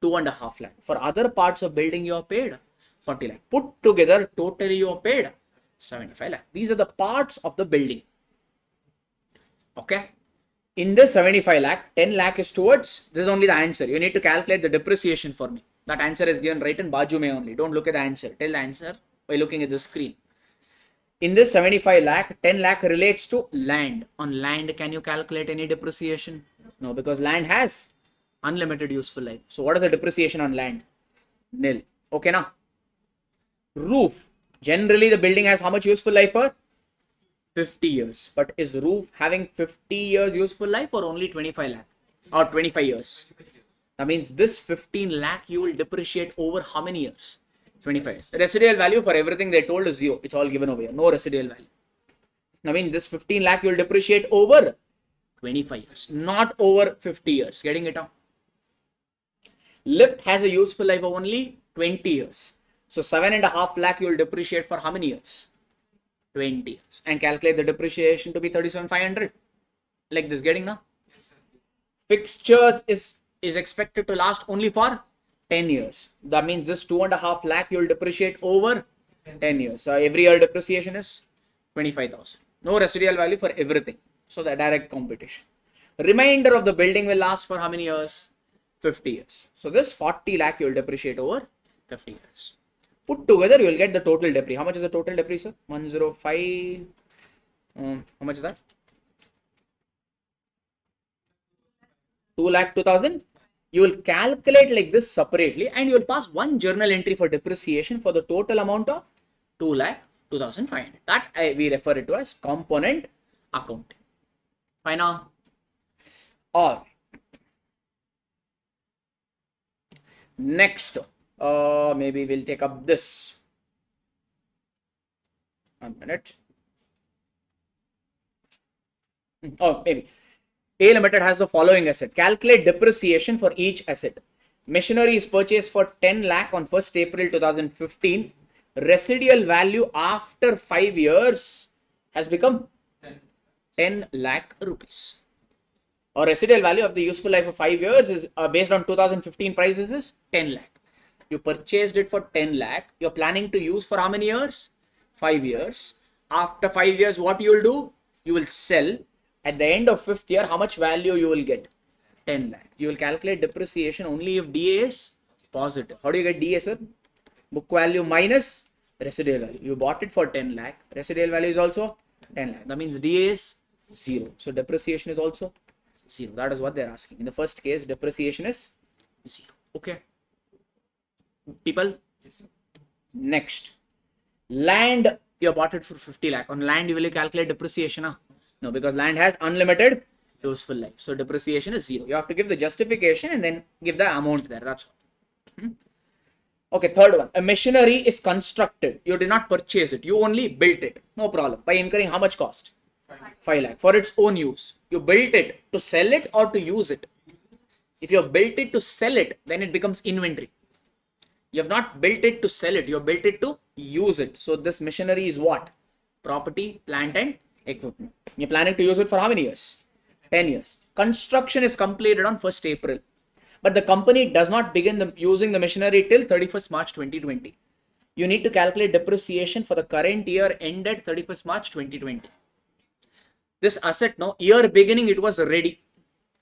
2.5 lakh. For other parts of building, you have paid 40 lakh. Put together, totally you have paid 75 lakh. These are the parts of the building. Okay. In this 75 lakh, 10 lakh is towards, this is only the answer. You need to calculate the depreciation for me. That answer is given right in Baju mein only. Don't look at the answer. Tell the answer by looking at the screen. In this 75 lakh, 10 lakh relates to land. On land, can you calculate any depreciation? No, because land has unlimited useful life. So what is the depreciation on land? Nil. Okay, now. Roof. Generally, the building has how much useful life for? 50 years. But is roof having 50 years useful life or only 25 lakh? Or 25 years? That means this 15 lakh you will depreciate over how many years? 25 years. The residual value for everything they told is 0. It's all given over here. No residual value. That means this 15 lakh you will depreciate over 25 years. Not over 50 years. Getting it out? Lift has a useful life of only 20 years. So 7.5 lakh you will depreciate for how many years? 20 years. And calculate the depreciation to be 37,500. Like this, getting now? Fixtures is expected to last only for 10 years. That means this 2.5 lakh you will depreciate over 10 years. So every year depreciation is 25,000. No residual value for everything. So the direct competition. Remainder of the building will last for how many years? 50 years. So this 40 lakh you will depreciate over 50 years. Put together, you will get the total debris. How much is the total debris, sir? 105. How much is that? 2 lakh 2000. You will calculate like this separately and you will pass one journal entry for depreciation for the total amount of 2 lakh 2500. That we refer it to as component accounting. Fine now. All next, maybe we'll take up this. 1 minute. Oh, maybe. A Limited has the following asset. Calculate depreciation for each asset. Machinery is purchased for 10 lakh on 1st April 2015. Residual value after 5 years has become 10 lakh rupees. Or residual value of the useful life of 5 years is based on 2015 prices is 10 lakh. You purchased it for 10 lakh. You're planning to use for how many years? 5 years. After 5 years, what you will do? You will sell. At the end of 5th year, how much value you will get? 10 lakh. You will calculate depreciation only if DA is positive. How do you get DA, sir? Book value minus residual value. You bought it for 10 lakh. Residual value is also 10 lakh. That means DA is 0. So depreciation is also 0. That is what they're asking. In the first case, depreciation is 0. Okay. People? Next. Land, you bought it for 50 lakh. On land, you will calculate depreciation. Huh? No, because land has unlimited useful life. So depreciation is 0. You have to give the justification and then give the amount there. That's all. Okay, third one. A machinery is constructed. You did not purchase it. You only built it. No problem. By incurring how much cost? 5 lakh. For its own use. You built it to sell it or to use it. If you have built it to sell it, then it becomes inventory. You have not built it to sell it. You have built it to use it. So this machinery is what? Property, plant and equipment. You're planning to use it for how many years? 10 years. Construction is completed on 1st April. But the company does not begin using the machinery till 31st March 2020. You need to calculate depreciation for the current year ended 31st March 2020. This asset, no, year beginning it was ready.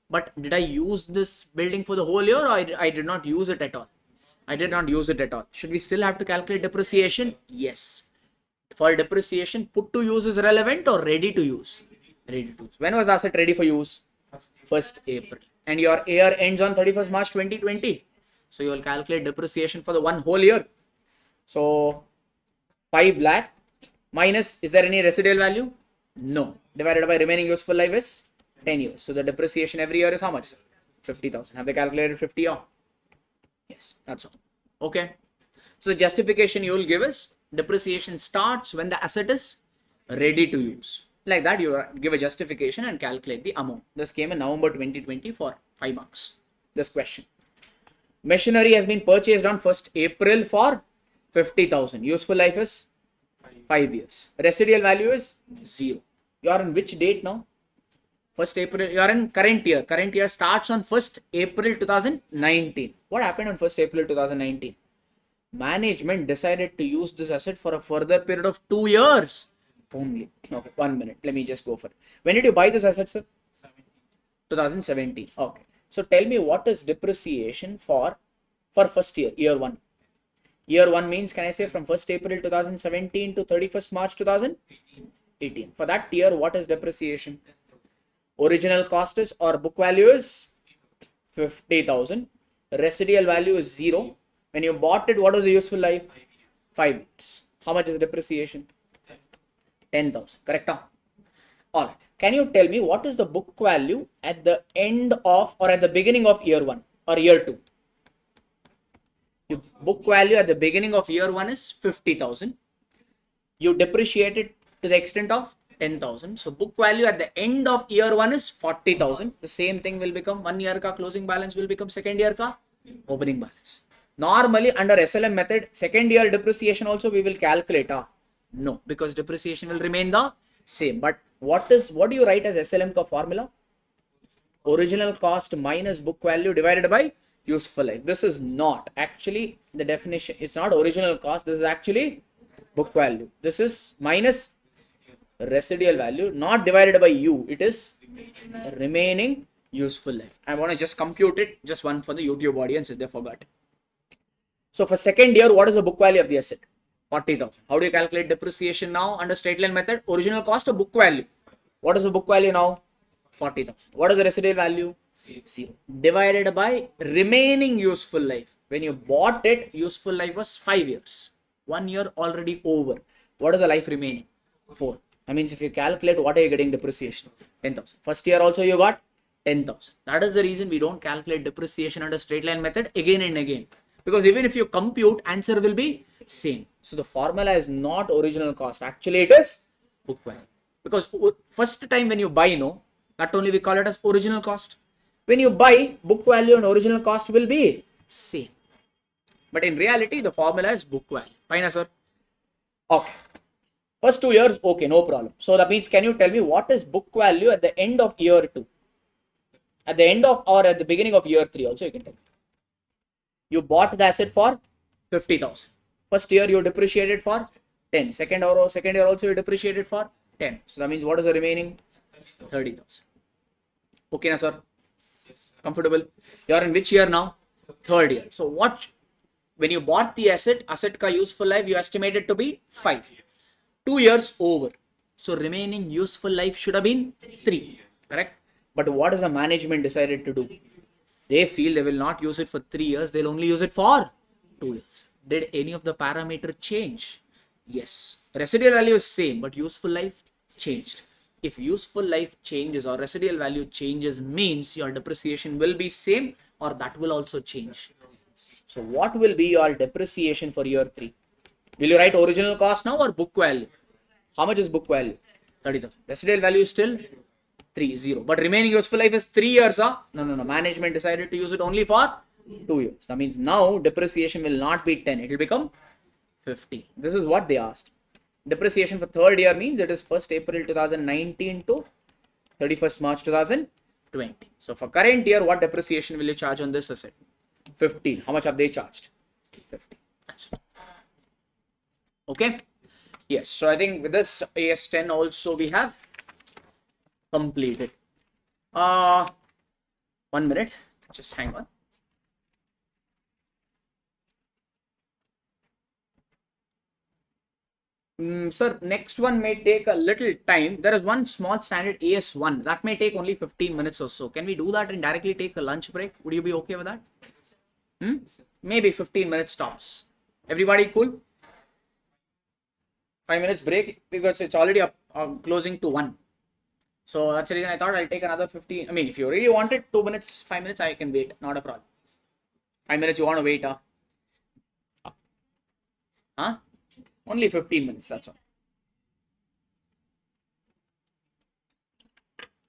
But did I use this building for the whole year or I did not use it at all? I did not use it at all. Should we still have to calculate depreciation? Yes. For depreciation, put to use is relevant or ready to use? Ready to use. When was asset ready for use? 1st April. And your year ends on 31st March 2020. So you will calculate depreciation for the one whole year. So 5 lakh minus, is there any residual value? No. Divided by remaining useful life is 10 years. So the depreciation every year is how much? 50,000. Have they calculated 50 or? Yes, that's all. Okay. So the justification you will give is depreciation starts when the asset is ready to use. Like that, you give a justification and calculate the amount. This came in November 2020 for 5 marks. This question. Machinery has been purchased on 1st April for 50,000. Useful life is 5 years. Residual value is 0. You are in which date now? 1st April. You are in current year. Current year starts on 1st April 2019. What happened on 1st April 2019? Management decided to use this asset for a further period of 2 years. Only. Okay, 1 minute. Let me just go for it. When did you buy this asset, sir? 2017. Okay. So tell me what is depreciation for first year, year 1. Year 1 means, can I say from 1st April 2017 to 31st March 2018. For that year, what is depreciation? Original cost is or book value is 50,000. Residual value is 0. When you bought it, what was the useful life? 5 years. How much is depreciation? 10,000. Correct? All right. Can you tell me what is the book value at the end of or at the beginning of year 1 or year 2? Your book value at the beginning of year 1 is 50,000. You depreciate it to the extent of 10,000. So book value at the end of year 1 is 40,000. The same thing will become 1 year ka closing balance will become second year ka opening balance. Normally under SLM method, second year depreciation also we will calculate. No, because depreciation will remain the same. But what do you write as SLM ka formula? Original cost minus book value divided by useful life. This is not actually the definition. It's not original cost. This is actually book value. This is minus residual value, not divided by U. It is remaining useful life. I want to just compute it. Just one for the YouTube audience if they forgot. So for second year, what is the book value of the asset? 40,000. How do you calculate depreciation now under straight line method? Original cost or book value? What is the book value now? 40,000. What is the residual value? 0. Divided by remaining useful life. When you bought it, useful life was 5 years. 1 year already over. What is the life remaining? 4. That means if you calculate, what are you getting depreciation? 10,000. First year also you got 10,000. That is the reason we don't calculate depreciation under straight line method again and again. Because even if you compute, answer will be same. So the formula is not original cost. Actually, it is book value. Because first time when you buy, no, that only we call it as original cost. When you buy, book value and original cost will be same. But in reality, the formula is book value. Fine, sir? Okay. First 2 years, okay, no problem. So that means, can you tell me what is book value at the end of year 2? At the end of or at the beginning of year 3 also you can tell me. You bought the asset for 50,000. First year you depreciated for 10. Second year also you depreciated for 10. So that means what is the remaining? 30,000. Okay, na sir? Comfortable? You are in which year now? Third year. So what, when you bought the asset ka useful life you estimated to be 5. 2 years over. So remaining useful life should have been 3. Correct? But what is the management decided to do? They feel they will not use it for 3 years. They'll only use it for 2 years. Did any of the parameter change? Yes. Residual value is same, but useful life changed. If useful life changes or residual value changes means your depreciation will be same or that will also change. So what will be your depreciation for year 3? Will you write original cost now or book value? How much is book value? 30,000. Residual value is still 0. But remaining useful life is 3 years. Huh? No. Management decided to use it only for 2 years. That means now depreciation will not be 10. It will become 50. This is what they asked. Depreciation for third year means it is 1st April 2019 to 31st March 2020. So for current year, what depreciation will you charge on this asset? 15. How much have they charged? 50. That's it. Okay. Yes. So I think with this AS10 also we have completed. 1 minute. Just hang on. Sir, next one may take a little time. There is one small standard AS1 that may take only 15 minutes or so. Can we do that and directly take a lunch break? Would you be okay with that? Maybe 15 minutes tops. Everybody cool? 5 minutes break because it's already closing to 1. So that's the reason I thought I'll take another 15. I mean, if you really wanted 2 minutes, 5 minutes, I can wait. Not a problem. 5 minutes you want to wait, huh? Only 15 minutes, that's all.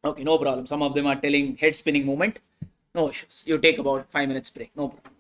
Okay, no problem. Some of them are telling head spinning movement. No issues. You take about 5 minutes break. No problem.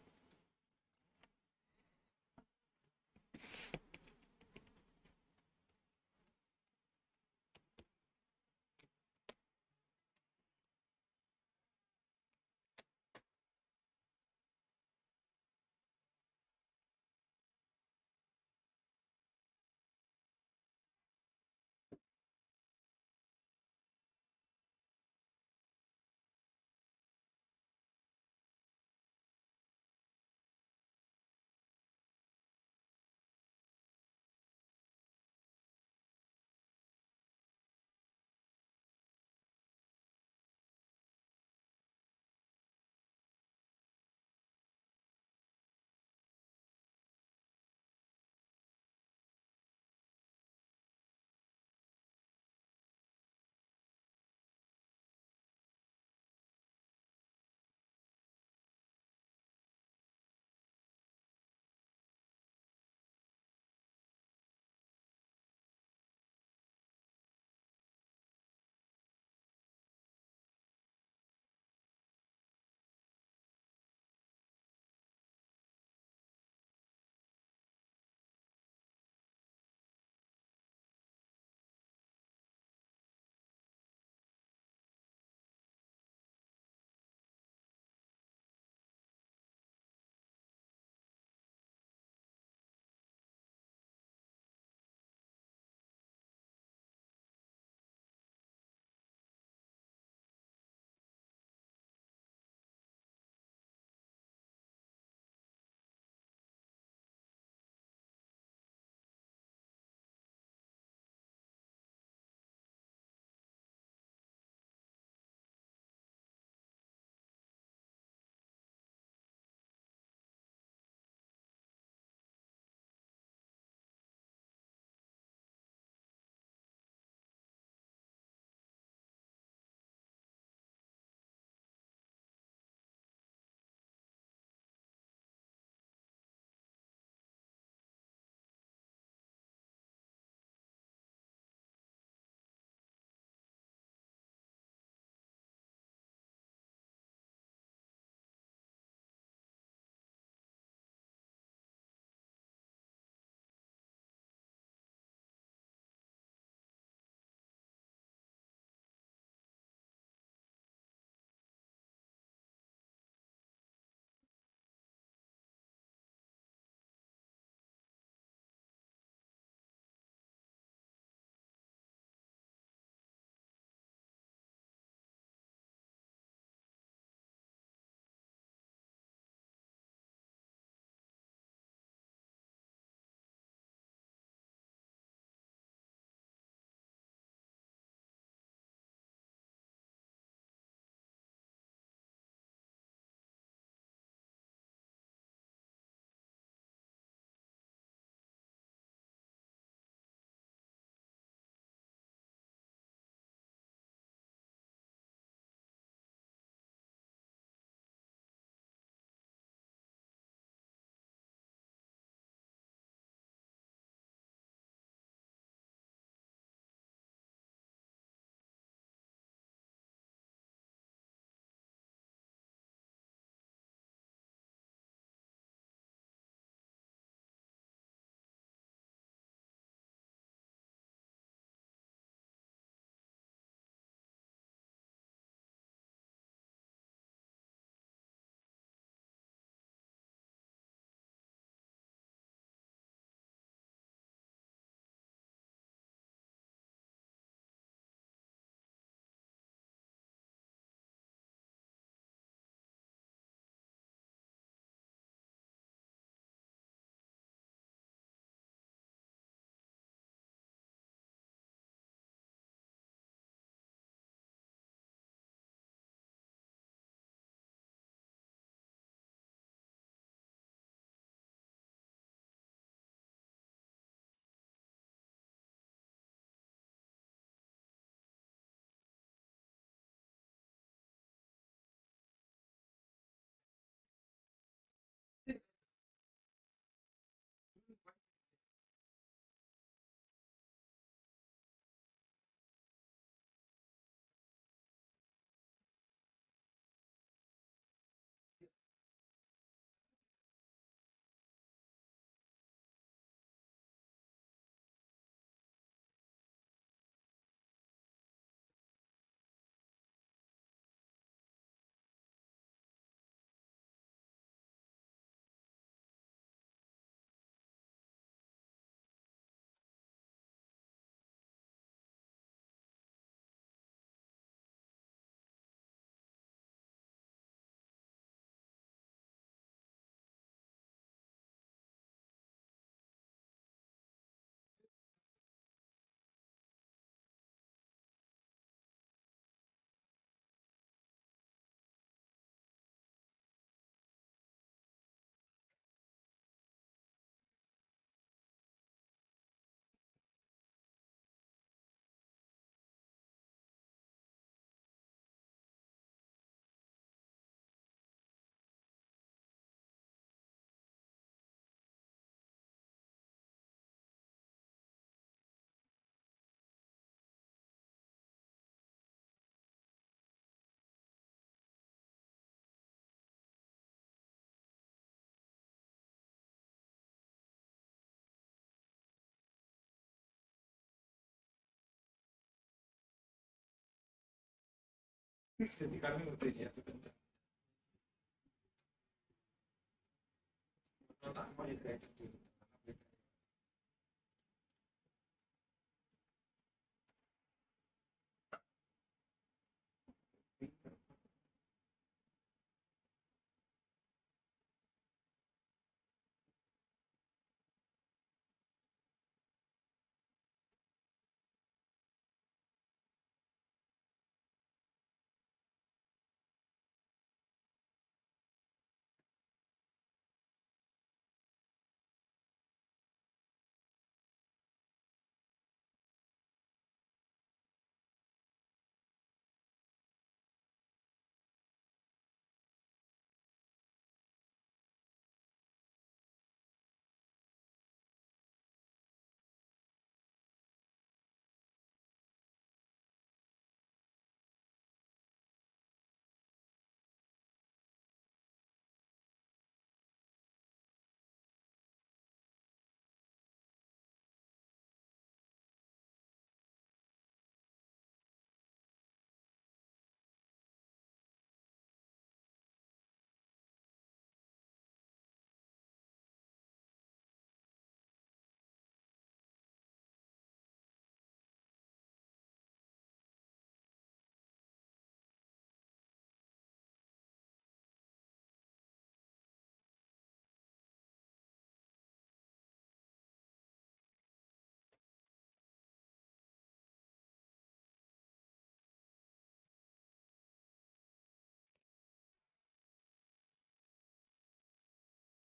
कमी होते जी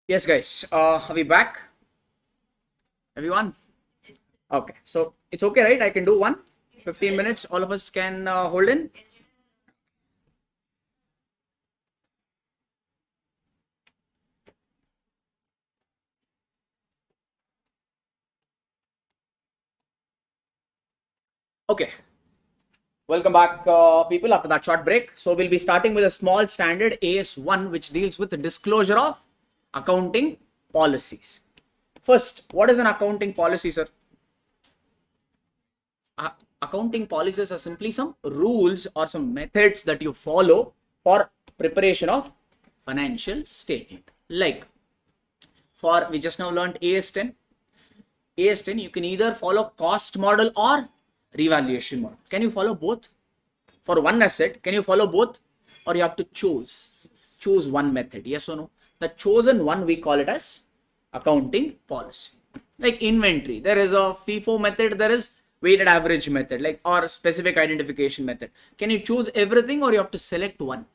Yes, guys. Are we back? Everyone? Okay. So it's okay, right? I can do 15 minutes. All of us can hold in. Okay. Welcome back, people, after that short break. So we'll be starting with a small standard AS1, which deals with the disclosure of accounting policies. First, what is an accounting policy, sir? Accounting policies are simply some rules or some methods that you follow for preparation of financial statement. Like, we just now learned AS10. AS10, you can either follow cost model or revaluation model. Can you follow both? For one asset, can you follow both? Or you have to choose one method, yes or no? The chosen one, we call it as accounting policy. Like inventory, there is a FIFO method, there is weighted average method, like, or specific identification method. Can you choose everything, or you have to select one?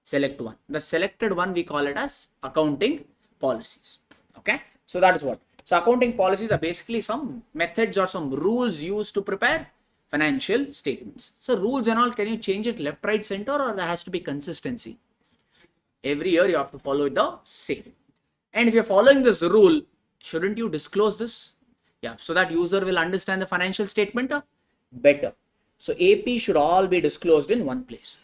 Select one. The selected one, we call it as accounting policies. Okay, so that is what. So accounting policies are basically some methods or some rules used to prepare financial statements. So rules and all, can you change it left, right, center, or there has to be consistency? Every year you have to follow the same. And if you're following this rule, shouldn't you disclose this? Yeah, so that user will understand the financial statement better. So AP should all be disclosed in one place.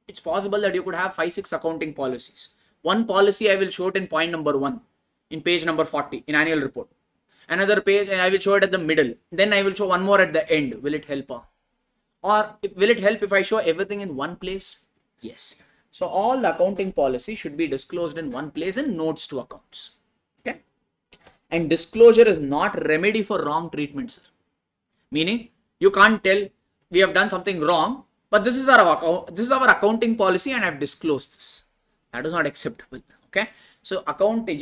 It's possible that you could have 5-6 accounting policies. One policy I will show it in point number 1, in page number 40 in annual report. Another page and I will show it at the middle. Then I will show one more at the end. Will it help? Or will it help if I show everything in one place? Yes. So all the accounting policy should be disclosed in one place in notes to accounts. Okay. And disclosure is not remedy for wrong treatment, sir. Meaning you can't tell we have done something wrong, but this is our accounting policy and I've disclosed this. That is not acceptable. Okay. So accounting,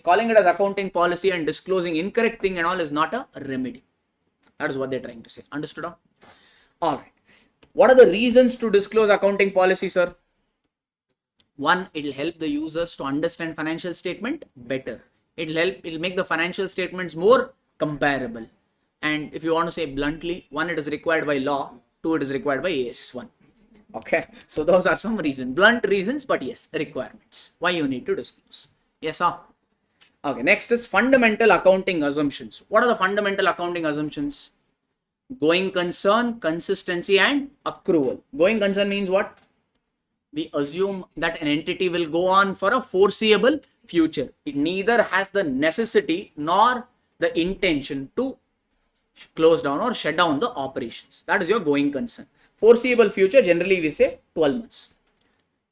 calling it as accounting policy and disclosing incorrect thing and all is not a remedy. That is what they're trying to say. Understood? All right. What are the reasons to disclose accounting policy, sir? One, it will help the users to understand financial statement better. It'll make the financial statements more comparable. And if you want to say bluntly, one, it is required by law. Two, it is required by AS1. Okay, so those are some reasons, blunt reasons, but yes, requirements. Why you need to disclose. Yes, sir. Okay, next is fundamental accounting assumptions. What are the fundamental accounting assumptions? Going concern, consistency, and accrual. Going concern means what? We assume that an entity will go on for a foreseeable future. It neither has the necessity nor the intention to close down or shut down the operations. That is your going concern. Foreseeable future, generally we say 12 months.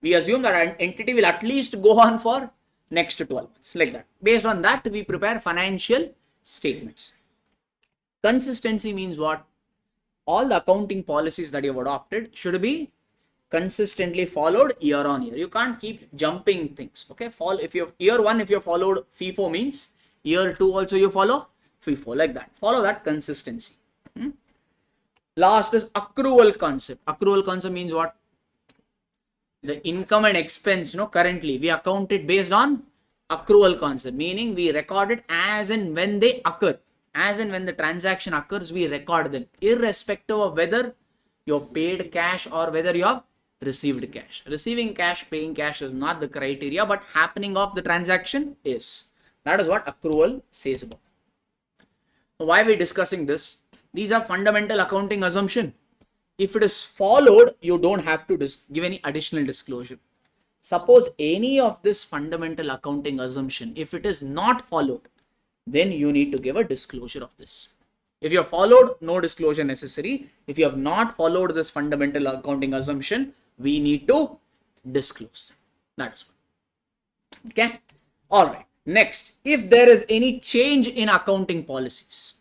We assume that an entity will at least go on for next 12 months, like that. Based on that, we prepare financial statements. Consistency means what? All the accounting policies that you have adopted should be consistently followed year on year. You can't keep jumping things. Okay, if you have year one, if you have followed FIFO, means year two also you follow FIFO, like that. Follow that consistency. Last is accrual concept. Accrual concept means what? The income and expense, currently we account it based on accrual concept, meaning we record it as and when they occur. As and when the transaction occurs, we record them, irrespective of whether you're paid cash or whether you have received cash. Receiving cash, paying cash is not the criteria, but happening of the transaction is. That is what accrual says about. So why are we discussing this? These are fundamental accounting assumption. If it is followed, you don't have to give any additional disclosure. Suppose any of this fundamental accounting assumption, if it is not followed, then you need to give a disclosure of this. If you have followed, no disclosure necessary. If you have not followed this fundamental accounting assumption, we need to disclose. That's one. Okay. All right. Next, if there is any change in accounting policies.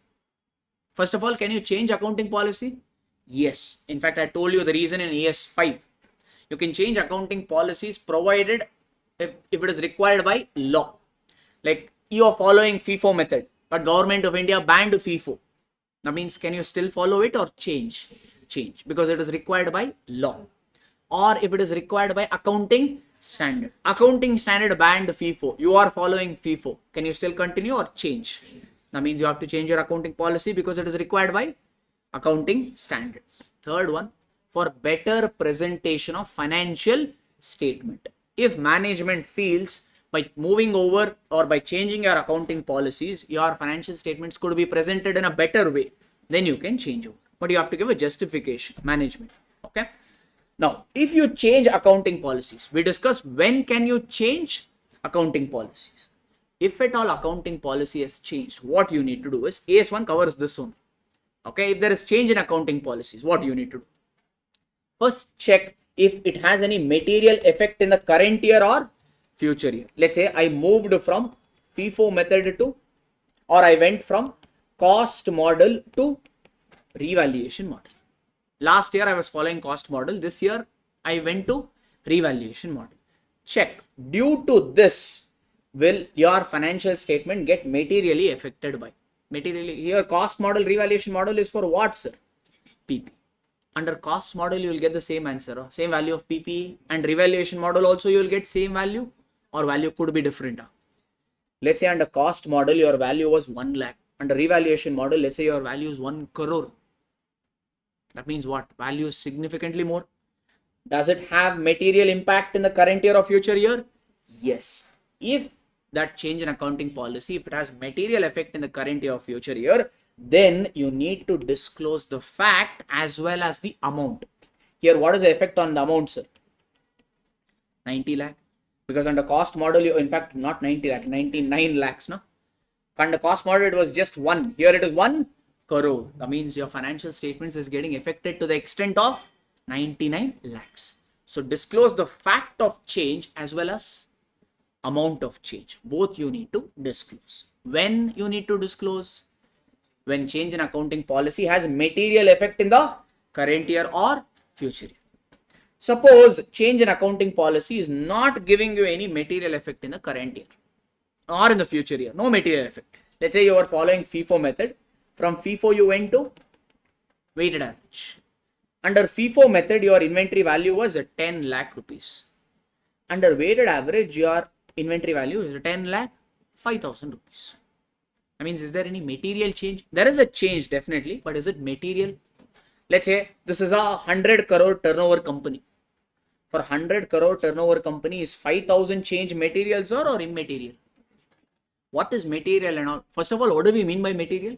First of all, can you change accounting policy? Yes. In fact, I told you the reason in AS5. You can change accounting policies provided if it is required by law. Like you are following FIFO method, but Government of India banned FIFO. That means, can you still follow it or change? Change, because it is required by law. Or if it is required by accounting standard. Accounting standard banned FIFO. You are following FIFO. Can you still continue or change? That means you have to change your accounting policy because it is required by accounting standard. Third one, for better presentation of financial statement. If management feels by moving over or by changing your accounting policies, your financial statements could be presented in a better way, then you can change over. But you have to give a justification, management. Okay. Now, if you change accounting policies, we discussed when can you change accounting policies. If at all accounting policy has changed, what you need to do is, AS1 covers this one. Okay. If there is change in accounting policies, what you need to do? First, check if it has any material effect in the current year or future year. Let's say I moved from FIFO method to, or I went from cost model to revaluation model. Last year I was following cost model. This year I went to revaluation model. Check. Due to this, will your financial statement get materially affected by? Materially, here cost model, revaluation model is for what, sir? PP. Under cost model, you will get the same answer, same value of PP, and revaluation model also you will get same value, or value could be different. Let's say under cost model, your value was 1 lakh. Under revaluation model, let's say your value is 1 crore. That means what? Value is significantly more. Does it have material impact in the current year or future year? Yes. If that change in accounting policy, if it has material effect in the current year or future year, then you need to disclose the fact as well as the amount. Here, what is the effect on the amount, sir? 90 lakh. Because under cost model, you, in fact, not 90 lakh, 99 lakhs, no? Under cost model, it was just 1. Here it is 1 crore. That means your financial statements is getting affected to the extent of 99 lakhs. So disclose the fact of change as well as amount of change. Both you need to disclose. When you need to disclose? When change in accounting policy has material effect in the current year or future year. Suppose change in accounting policy is not giving you any material effect in the current year or in the future year. No material effect. Let's say you are following FIFO method. From FIFO you went to weighted average. Under FIFO method, your inventory value was 10 lakh rupees. Under weighted average, your inventory value is 10 lakh 5,000 rupees. That means, is there any material change? There is a change definitely, but is it material? Let's say this is a 100 crore turnover company. For 100 crore turnover company, is 5,000 change material, sir, or immaterial? What is material and all? First of all, what do we mean by material?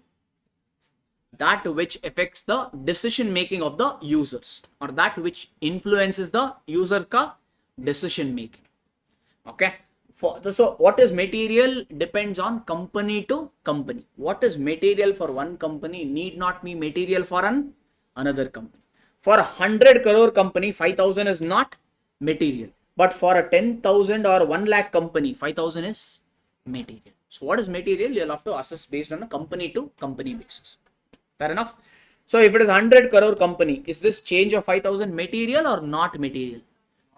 That which affects the decision making of the users, or that which influences the user ka decision making. Okay. So what is material depends on company to company. What is material for one company need not be material for another company. For a 100 crore company, 5,000 is not material. But for a 10,000 or 1 lakh company, 5,000 is material. So what is material? You'll have to assess based on a company to company basis. Fair enough? So if it is 100 crore company, is this change of 5,000 material or not material?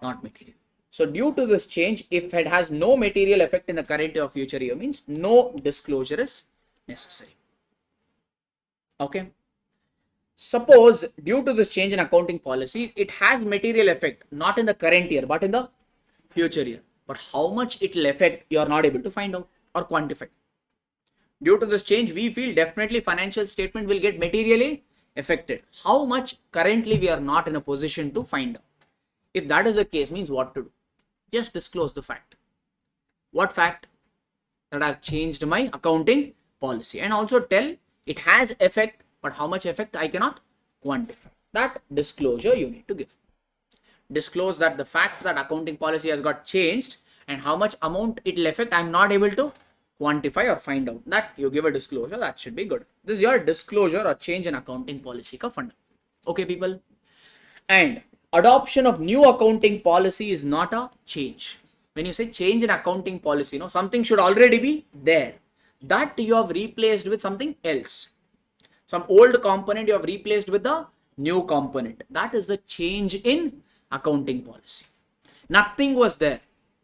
Not material. So due to this change, if it has no material effect in the current or future year, means no disclosure is necessary. Okay. Suppose due to this change in accounting policies, it has material effect, not in the current year, but in the future year. But how much it will affect, you are not able to find out or quantify. Due to this change, we feel definitely financial statement will get materially affected. How much currently we are not in a position to find out. If that is the case, means what to do? Just disclose the fact. What fact? That I have changed my accounting policy, and also tell it has effect, but how much effect I cannot quantify. That disclosure you need to give. Disclose that the fact that accounting policy has got changed and how much amount it will affect, I am not able to quantify or find out. That you give a disclosure, that should be good. This is your disclosure or change in accounting policy ka funda. Okay, people. And adoption of new accounting policy is not a change. When you say change in accounting policy, no, something should already be there. That you have replaced with something else. Some old component you have replaced with the new component. That is the change in accounting policy. Nothing was there.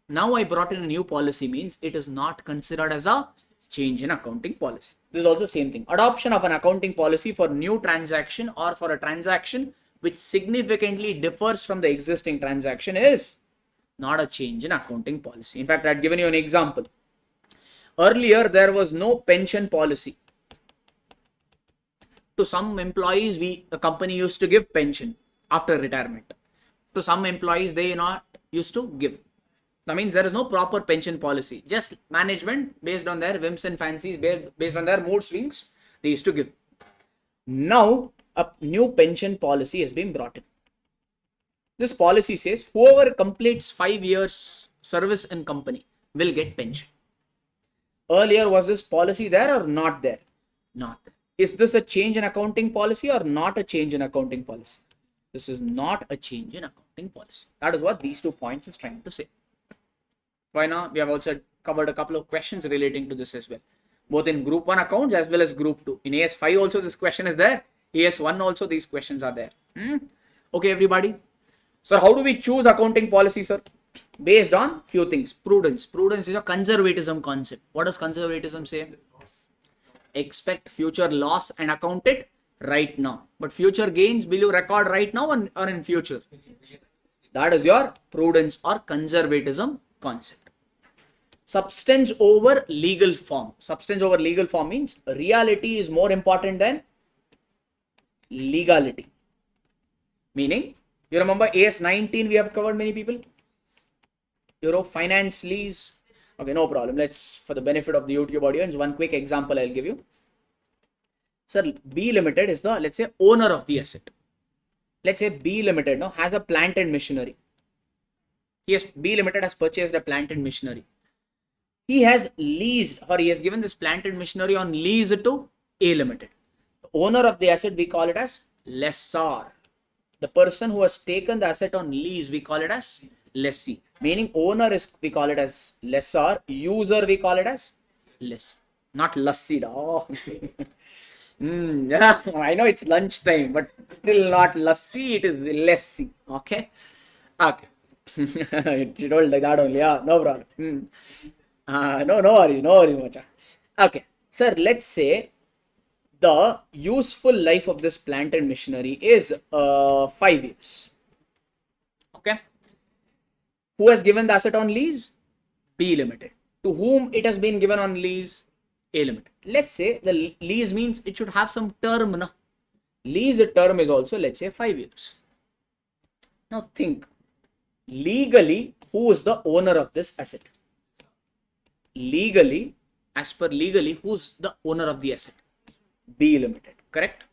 Now I brought in a new policy, means it is not considered as a change in accounting policy. This is also same thing. Adoption of an accounting policy for new transaction or for a transaction which significantly differs from the existing transaction is not a change in accounting policy. In fact, I had given you an example. Earlier, there was no pension policy. To some employees, the company used to give pension after retirement. To some employees, they not used to give. That means there is no proper pension policy. Just management based on their whims and fancies, based on their mood swings, they used to give. Now, a new pension policy has been brought in. This policy says whoever completes 5 years service in company will get pension. Earlier, was this policy there or not there? Not there. Is this a change in accounting policy or not a change in accounting policy? This is not a change in accounting policy. That is what these 2 points is trying to say. Right now, we have also covered a couple of questions relating to this as well. Both in group 1 accounts as well as group 2. In AS5 also this question is there. AS1 also these questions are there. Okay, everybody. So how do we choose accounting policy, sir? Based on few things. Prudence. Prudence is a conservatism concept. What does conservatism say? Expect future loss and account it right now. But future gains, will you record right now or in future? That is your prudence or conservatism concept. Substance over legal form. Substance over legal form means reality is more important than legality. Meaning, you remember AS19 we have covered, many people? Euro finance lease. Okay, no problem. Let's, for the benefit of the YouTube audience, one quick example I'll give you. Sir, B Limited is the, let's say, owner of the asset. Let's say B Limited now has a plant and machinery. B Limited has purchased a plant and machinery. He has leased, or he has given this plant and machinery on lease to A Limited. The owner of the asset, we call it as lessor. The person who has taken the asset on lease, we call it as lessee. Meaning owner is, we call it as lessor. User, we call it as lessee. Not lassie. Oh. Yeah, I know it's lunch time, but still not lassie, it is lessee. Okay. Okay. You told like that only. Yeah, no problem. No worries, Macha. Okay. Sir, let's say the useful life of this plant and machinery is 5 years. Okay. Who has given the asset on lease? B Limited. To whom it has been given on lease? A Limited. Let's say the lease means it should have some term. Na? Lease term is also, let's say, 5 years. Now think, legally, who is the owner of this asset? Legally, as per legally, who's the owner of the asset? B Limited, correct?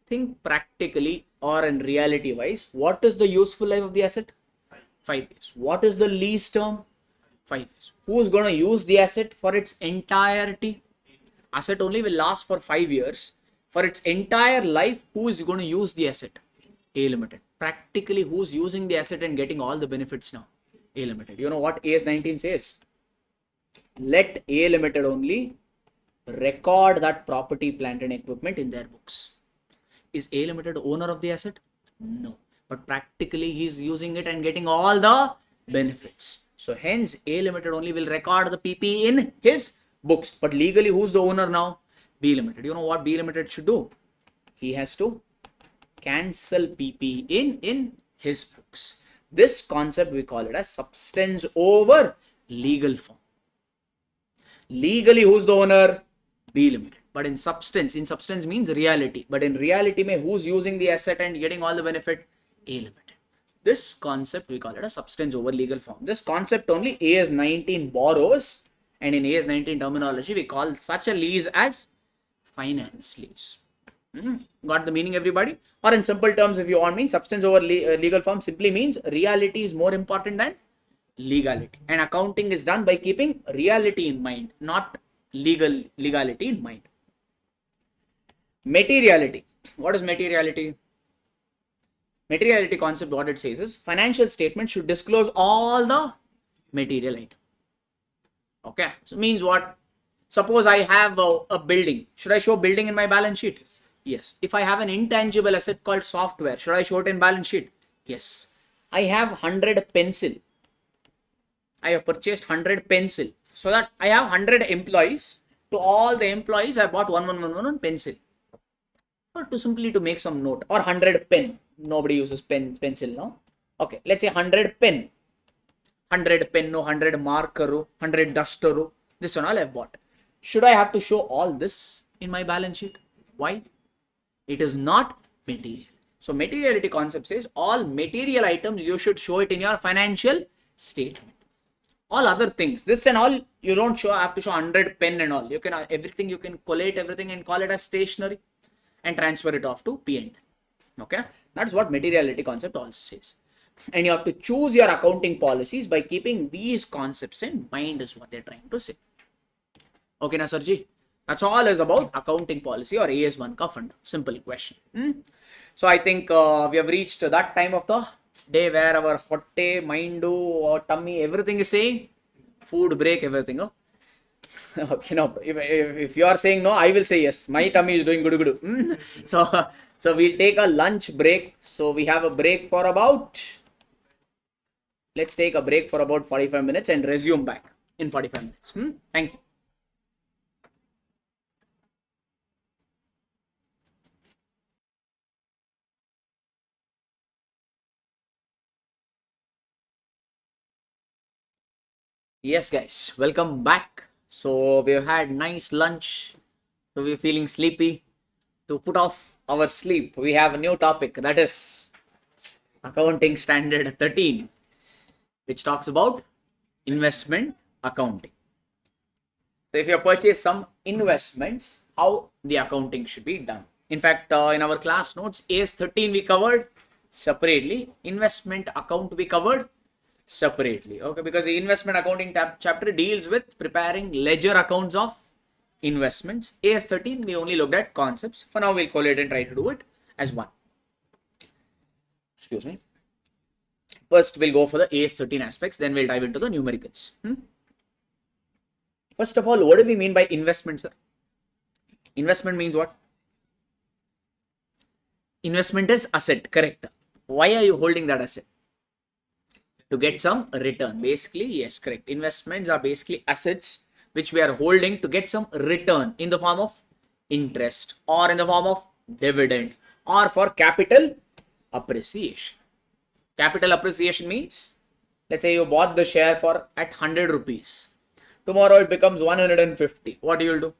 Think practically or in reality wise, what is the useful life of the asset? 5 years. What is the lease term? 5 years. Who is going to use the asset for its entirety? Asset only will last for 5 years. For its entire life, who is going to use the asset? A Limited. Practically, who's using the asset and getting all the benefits now? A Limited. You know what AS19 says? Let A Limited only record that property, plant and equipment in their books. Is A Limited owner of the asset? No. But practically he is using it and getting all the benefits. So hence A Limited only will record the PP in his books. But legally who's the owner now? B Limited. You know what B Limited should do? He has to cancel PP in his books. This concept we call it as substance over legal form. Legally who's the owner? B Limited. But in substance means reality. But in reality, who's using the asset and getting all the benefit? A Limited. This concept we call it a substance over legal form. This concept only AS19 borrows, and in AS19 terminology, we call such a lease as finance lease. Got the meaning, everybody? Or in simple terms, if you want me, substance over legal form simply means reality is more important than legality. And accounting is done by keeping reality in mind, not legality in mind. Materiality. What is materiality? Materiality concept, what it says is financial statement should disclose all the material item. Okay, so means what? Suppose I have a building. Should I show building in my balance sheet? Yes. If I have an intangible asset called software, should I show it in balance sheet? Yes. I have 100 pencil. I have purchased 100 pencil. So that I have 100 employees. To all the employees, I bought one pencil. Or to make some note. Or 100 pen. Nobody uses pencil now. Okay, let's say 100 pen. 100 pen, 100 marker, 100 duster. This one all I've bought. Should I have to show all this in my balance sheet? Why? It is not material. So materiality concept says all material items you should show it in your financial statement. All other things, this and all, you don't have to show 100 pen and all. You can everything, you can collate everything and call it as stationery and transfer it off to P&L. Okay, that's what materiality concept also says. And you have to choose your accounting policies by keeping these concepts in mind is what they're trying to say. Okay, na Sarji? That's all is about accounting policy or AS1 ka fund. Simple question. So I think we have reached that time of the day where our hotte, mindu, or tummy, everything is saying food break, everything. No? Okay, no. If you are saying no, I will say yes. My tummy is doing good. So we'll take a lunch break. So we have a break for about, let's take a break for about 45 minutes and resume back in 45 minutes. Thank you. Yes, guys, welcome back. So we've had nice lunch. So we're feeling sleepy. To put off our sleep, we have a new topic, that is Accounting Standard 13, which talks about investment accounting. So if you purchase some investments, how the accounting should be done. In fact, in our class notes, AS13 we covered separately, investment account we covered separately. Okay, because the investment accounting chapter deals with preparing ledger accounts of investments. AS13 we only looked at concepts. For now we'll collate and try to do it as one. Excuse me. First we'll go for the AS13 aspects, then we'll dive into the numericals. First of all, what do we mean by investment, sir? Investment means what? Investment is asset, correct? Why are you holding that asset? To get some return. Basically, yes, correct. Investments are basically assets which we are holding to get some return in the form of interest or in the form of dividend or for capital appreciation. Capital appreciation means, let's say you bought the share for at 100 rupees. Tomorrow it becomes 150. What do you do?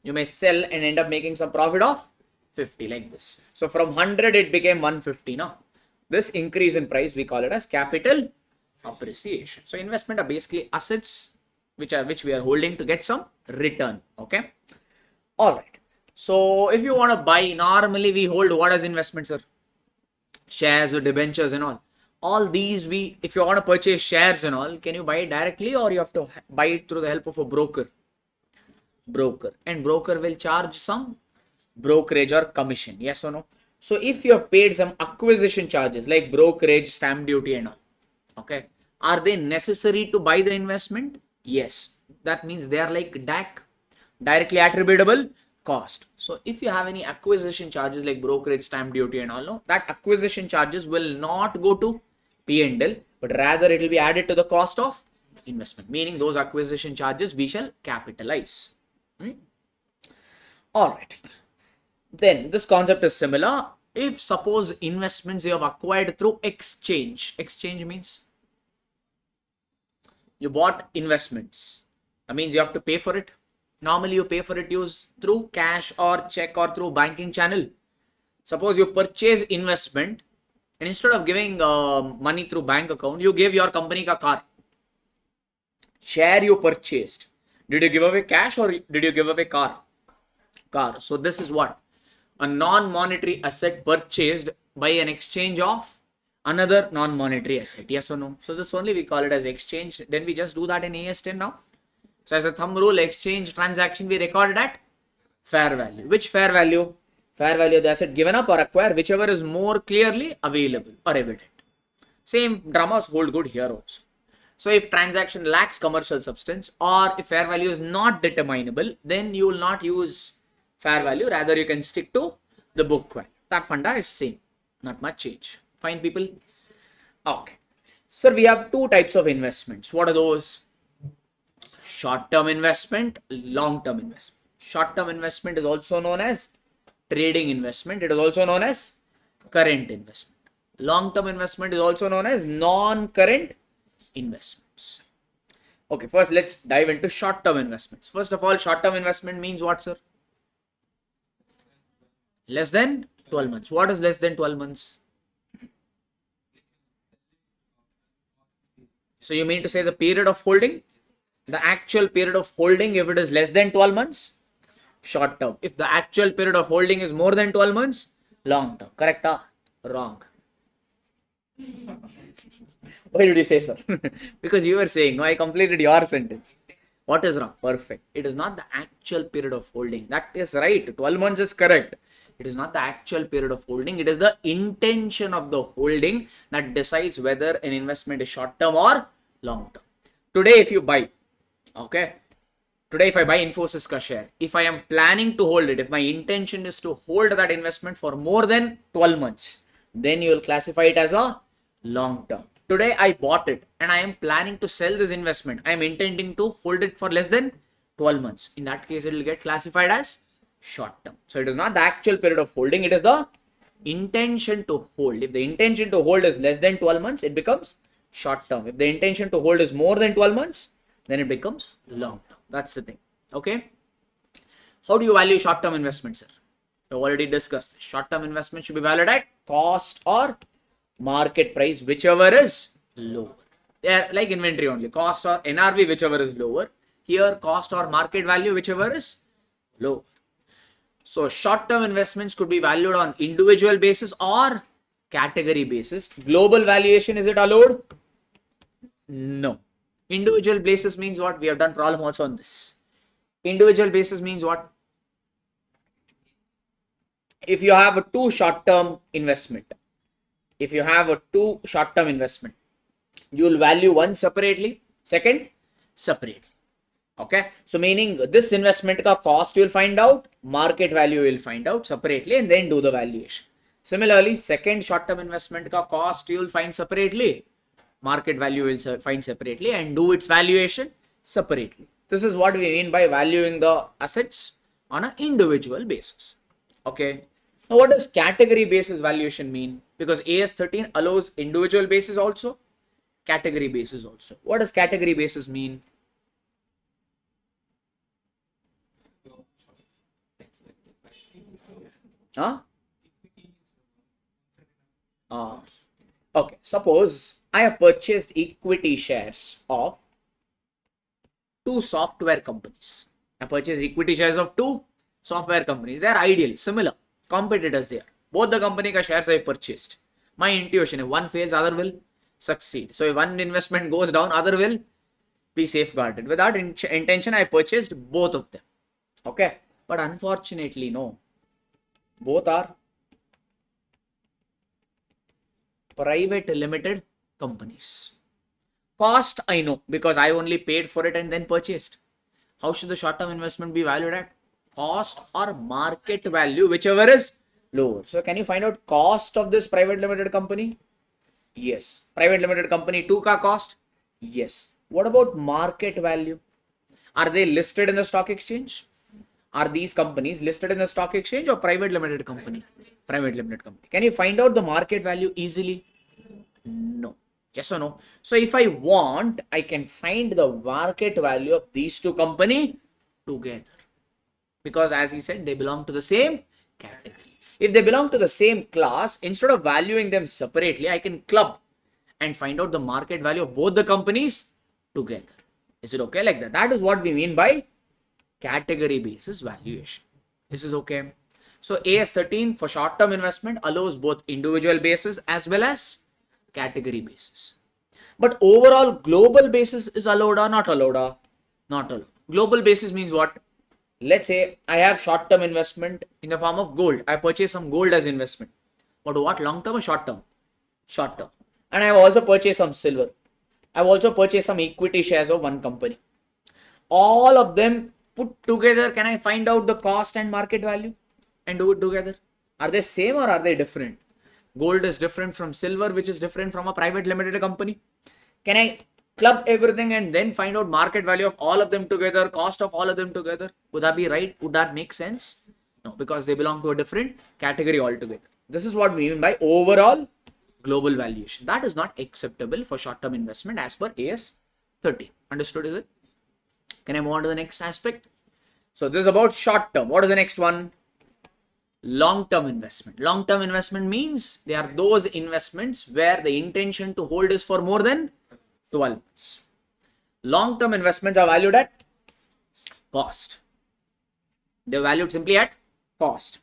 You may sell and end up making some profit of 50 like this. So from 100 it became 150 now. This increase in price we call it as capital appreciation. So investment are basically assets which we are holding to get some return. Okay. All right. So if you want to buy, normally we hold what as investments, sir? Shares or debentures and all. All these if you want to purchase shares and all, can you buy it directly or you have to buy it through the help of a broker? And broker will charge some brokerage or commission? Yes or no? So if you have paid some acquisition charges like brokerage, stamp duty and all, okay, are they necessary to buy the investment? Yes. That means they are like DAC, directly attributable cost. So if you have any acquisition charges like brokerage, stamp duty and all, no, that acquisition charges will not go to P&L, but rather it will be added to the cost of investment, meaning those acquisition charges we shall capitalize. All right. Then this concept is similar. If suppose investments you have acquired through exchange means you bought investments. That means you have to pay for it. Normally you pay for it use through cash or check or through banking channel. Suppose you purchase investment and instead of giving money through bank account, you gave your company a car. Share you purchased. Did you give away cash or did you give away car? Car. So this is what? A non-monetary asset purchased by an exchange of another non-monetary asset. Yes or no? So this only we call it as exchange. Then we just do that in AS10 now. So as a thumb rule, exchange transaction we recorded at fair value. Which fair value? Fair value of the asset given up or acquired, whichever is more clearly available or evident. Same dramas hold good here also. So if transaction lacks commercial substance or if fair value is not determinable, then you will not use fair value. Rather, you can stick to the book value. That funda is same. Not much change. Fine, people? Okay. Sir, we have two types of investments. What are those? Short-term investment, long-term investment. Short-term investment is also known as trading investment. It is also known as current investment. Long-term investment is also known as non-current investments. Okay, first let's dive into short-term investments. First of all, short-term investment means what, sir? Less than 12 months. What is less than 12 months? So you mean to say the period of holding? The actual period of holding, if it is less than 12 months, short term. If the actual period of holding is more than 12 months, long term. Correct? Wrong. Why did you say so? Because you were saying, no, I completed your sentence. What is wrong? Perfect. It is not the actual period of holding. That is right. 12 months is correct. It is not the actual period of holding. It is the intention of the holding that decides whether an investment is short term or long term. Today, if you buy, okay, today if I buy Infosys ka share, if I am planning to hold it, if my intention is to hold that investment for more than 12 months, then you will classify it as a long term. Today I bought it and I am planning to sell this investment. I am intending to hold it for less than 12 months. In that case, it will get classified as short term. So it is not the actual period of holding. It is the intention to hold. If the intention to hold is less than 12 months, it becomes short term. If the intention to hold is more than 12 months, then it becomes long term. That's the thing. Okay. How do you value short term investments, sir? We've already discussed. Short term investment should be valued at cost or market price, whichever is lower. They are like inventory only. Cost or NRV, whichever is lower. Here, cost or market value, whichever is lower. So short-term investments could be valued on individual basis or category basis. Global valuation, is it allowed? No. Individual basis means what? We have done problem also on this. Individual basis means what? If you have a two short-term investment, you will value one separately, second separately. Okay, so meaning this investment ka cost you will find out, market value you will find out separately and then do the valuation. Similarly, second short-term investment ka cost you will find separately, market value you will find separately and do its valuation separately. This is what we mean by valuing the assets on an individual basis. Okay, now what does category basis valuation mean? Because AS13 allows individual basis also, category basis also. What does category basis mean? Huh? Okay, suppose I have purchased equity shares of two software companies. I purchased equity shares of two software companies. They are ideal, similar, competitors there. Both the company ka shares I purchased. My intuition, if one fails, other will succeed. So if one investment goes down, other will be safeguarded. Without intention, I purchased both of them. Okay, but unfortunately, no. Both are private limited companies. Cost, I know because I only paid for it and then purchased. How should the short term investment be valued at? Cost or market value, whichever is lower. So, can you find out cost of this private limited company? Yes. Private limited company 2 ka cost? Yes. What about market value? Are they listed in the stock exchange? Are these companies listed in the stock exchange or private limited company? Private limited company. Can you find out the market value easily? No. Yes or no? So if I want, I can find the market value of these two companies together. Because as he said, they belong to the same category. If they belong to the same class, instead of valuing them separately, I can club and find out the market value of both the companies together. Is it okay like that? That is what we mean by category basis valuation. This is okay. So AS13 for short-term investment allows both individual basis as well as category basis. But overall global basis is allowed or not allowed? Not allowed. Global basis means what? Let's say I have short-term investment in the form of gold. I purchase some gold as investment. But what, long-term or short-term? Short-term. And I have also purchased some silver. I have also purchased some equity shares of one company. All of them put together, can I find out the cost and market value and do it together? Are they same or are they different? Gold is different from silver, which is different from a private limited company. Can I club everything and then find out market value of all of them together, cost of all of them together? Would that be right? Would that make sense? No, because they belong to a different category altogether. This is what we mean by overall global valuation. That is not acceptable for short-term investment as per AS 30. Understood, is it? Can I move on to the next aspect? So this is about short-term. What is the next one? Long-term investment. Long-term investment means they are those investments where the intention to hold is for more than 12 months. Long-term investments are valued at cost. They are valued simply at cost.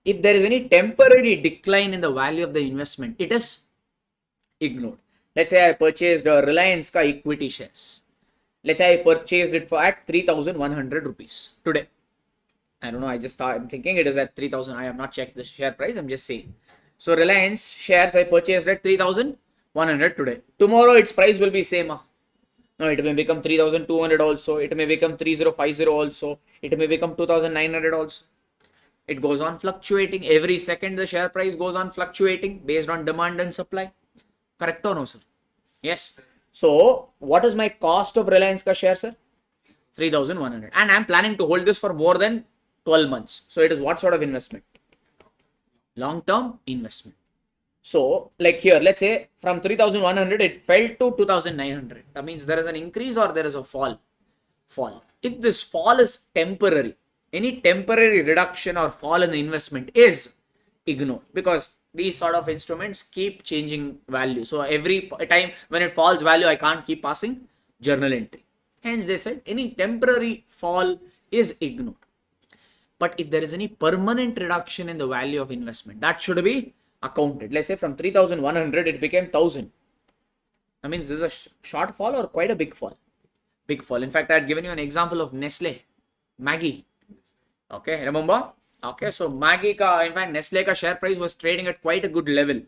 If there is any temporary decline in the value of the investment, it is ignored. Let's say I purchased a Reliance ka equity shares. Let's say I purchased it for at 3,100 rupees today. I don't know. I'm thinking it is at 3,000. I have not checked the share price. I'm just saying. So Reliance shares I purchased at 3,100 today. Tomorrow its price will be same. No, it may become 3,200 also. It may become 3,050 also. It may become 2,900 also. It goes on fluctuating. Every second the share price goes on fluctuating based on demand and supply. Correct or no, sir? Yes. So what is my cost of Reliance ka share, sir? 3,100. And I'm planning to hold this for more than 12 months. So it is what sort of investment? Long-term investment. So like here, let's say from 3,100, it fell to 2,900. That means there is an increase or there is a fall. If this fall is temporary, any temporary reduction or fall in the investment is ignored because these sort of instruments keep changing value. So every time when it falls value, I can't keep passing journal entry. Hence they said any temporary fall is ignored. But if there is any permanent reduction in the value of investment, that should be accounted. Let's say from 3,100 it became 1,000. That means this is a short fall or quite a big fall. Big fall. In fact, I had given you an example of Nestle, Maggi. Okay, remember? Okay, so Maggi ka, in fact, Nestle ka share price was trading at quite a good level.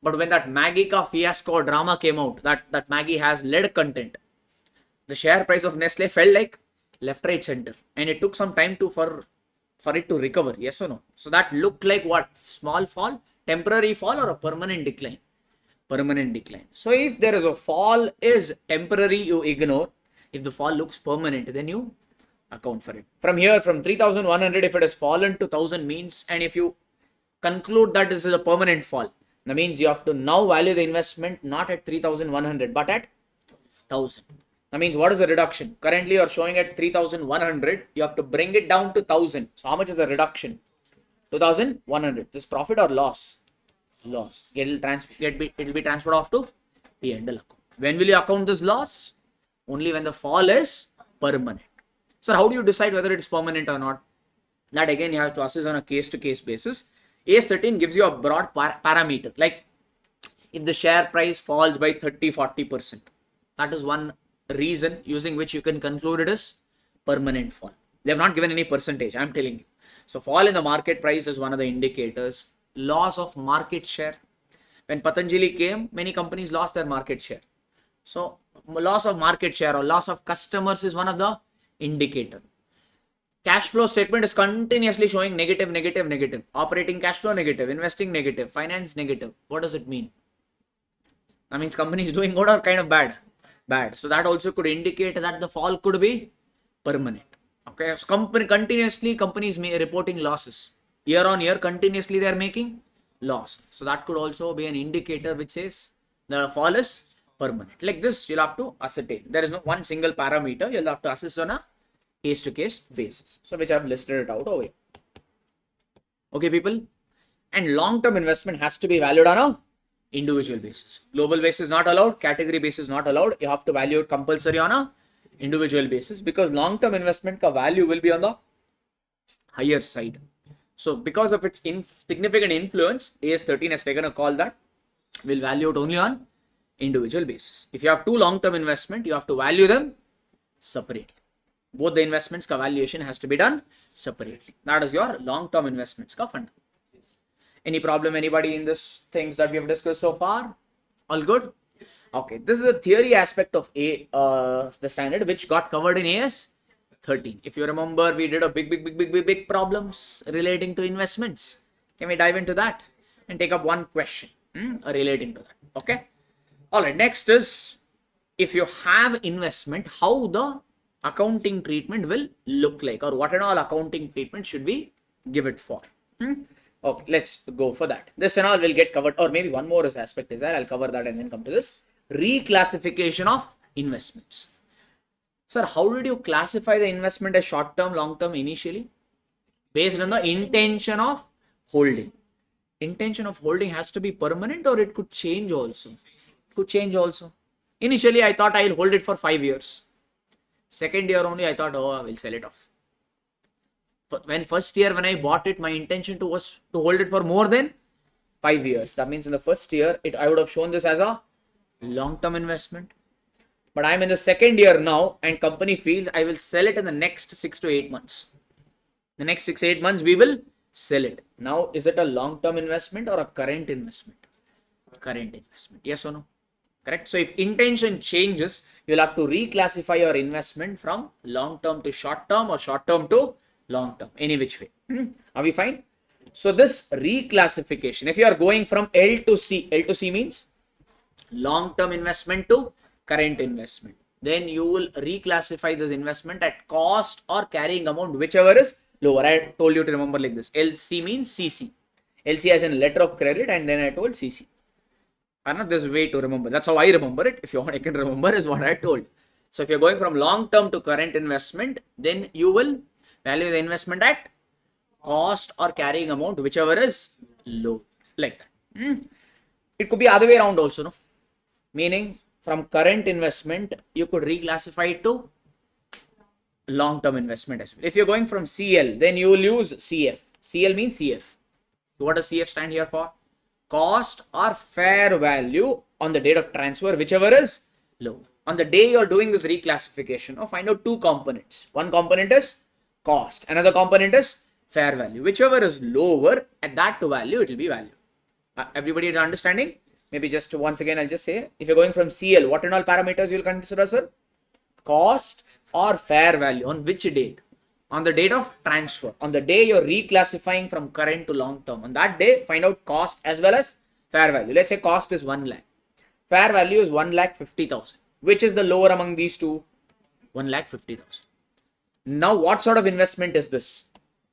But when that Maggi ka fiasco drama came out, that Maggi has lead content, the share price of Nestle fell like left, right, center. And it took some time for it to recover. Yes or no? So that looked like what? Small fall, temporary fall or a permanent decline? Permanent decline. So if there is a fall is temporary, you ignore. If the fall looks permanent, then you account for it. From here, from 3,100, if it has fallen to 1,000 means, and if you conclude that this is a permanent fall, that means you have to now value the investment not at 3,100 but at 1,000. That means what is the reduction? Currently you are showing at 3,100. You have to bring it down to 1,000. So how much is the reduction? 2,100. This profit or loss? Loss. It will be transferred off to P&L account. When will you account this loss? Only when the fall is permanent. So how do you decide whether it is permanent or not? That again you have to assess on a case-to-case basis. AS13 gives you a broad parameter. Like if the share price falls by 30-40%. That is one reason using which you can conclude it is permanent fall. They have not given any percentage. I am telling you. So fall in the market price is one of the indicators. Loss of market share. When Patanjali came, many companies lost their market share. So loss of market share or loss of customers is one of the indicator. Cash flow statement is continuously showing negative, negative, negative. Operating cash flow negative, investing negative, finance negative. What does it mean? That means company is doing good or kind of bad? Bad. So that also could indicate that the fall could be permanent. Okay. So companies may reporting losses. Year on year, continuously they are making loss. So that could also be an indicator which says the fall is permanent. Like this, you'll have to ascertain. There is no one single parameter. You'll have to assess on a case-to-case basis. So which I've listed it out over here. Okay, people. And long-term investment has to be valued on a individual basis. Global basis not allowed. Category basis not allowed. You have to value it compulsory on a individual basis because long-term investment ka value will be on the higher side. So because of its significant influence, AS13 has taken a call that will value it only on individual basis. If you have two long-term investment, you have to value them separately. Both the investments ka valuation has to be done separately. That is your long-term investments ka fund. Any problem, anybody in this things that we have discussed so far? All good? Okay, this is a theory aspect of the standard which got covered in AS 13. If you remember, we did a big problems relating to investments. Can we dive into that and take up one question relating to that? Okay. All right. Next is if you have investment, how the accounting treatment will look like, or what and all accounting treatment should we give it for? Okay, let's go for that. This and all will get covered, or maybe one more aspect is there. I'll cover that and then come to this reclassification of investments. Sir, how did you classify the investment as short-term, long-term initially? Based on the intention of holding. Intention of holding has to be permanent or it could change also. Could change also. Initially, I thought I'll hold it for 5 years. Second year only, I thought, oh, I will sell it off. First year when I bought it, my intention was to hold it for more than 5 years. That means in the first year, I would have shown this as a long-term investment. But I'm in the second year now and company feels I will sell it in the next 6 to 8 months. The next 6 to 8 months, we will sell it. Now, is it a long-term investment or a current investment? Current investment. Yes or no? Correct. So if intention changes, you'll have to reclassify your investment from long-term to short-term or short-term to long-term, any which way. Are we fine? So this reclassification, if you are going from L to C means long-term investment to current investment, then you will reclassify this investment at cost or carrying amount, whichever is lower. I told you to remember like this. LC means CC. LC as in letter of credit, and then I told CC. There's a way to remember. That's how I remember it. If you want, I can remember is what I told. So if you're going from long-term to current investment, then you will value the investment at cost or carrying amount, whichever is low, like that. It could be other way around also, no? Meaning from current investment, you could reclassify it to long-term investment as well. If you're going from CL, then you will use CF. CL means CF. What does CF stand here for? Cost or fair value on the date of transfer, whichever is low. On the day you're doing this reclassification, find out two components. One component is cost. Another component is fair value. Whichever is lower, at that value, it will be valued. Everybody is understanding? Maybe just once again, I'll just say, if you're going from CL, what and all parameters you'll consider, sir? Cost or fair value. On which date? On the date of transfer. On the day you're reclassifying from current to long term. On that day, find out cost as well as fair value. Let's say cost is 1 lakh. Fair value is 1,50,000. Which is the lower among these two? 1,50,000. Now, what sort of investment is this?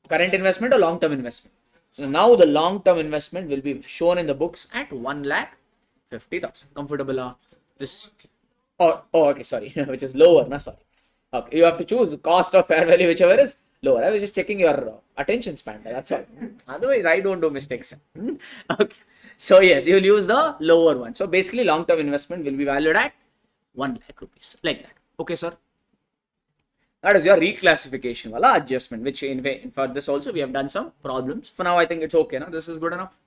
Current investment or long-term investment? So now the long-term investment will be shown in the books at 1,50,000. Comfortable? This. Oh, okay, sorry. Which is lower. No, sorry. Okay, you have to choose cost or fair value, whichever is lower. I was just checking your attention span. That's all. Otherwise, I don't do mistakes. Okay. So yes, you will use the lower one. So basically, long-term investment will be valued at 1 lakh rupees, like that. Okay, sir. That is your reclassification wala adjustment, which for this also we have done some problems. For now, I think it's okay. No? This is good enough.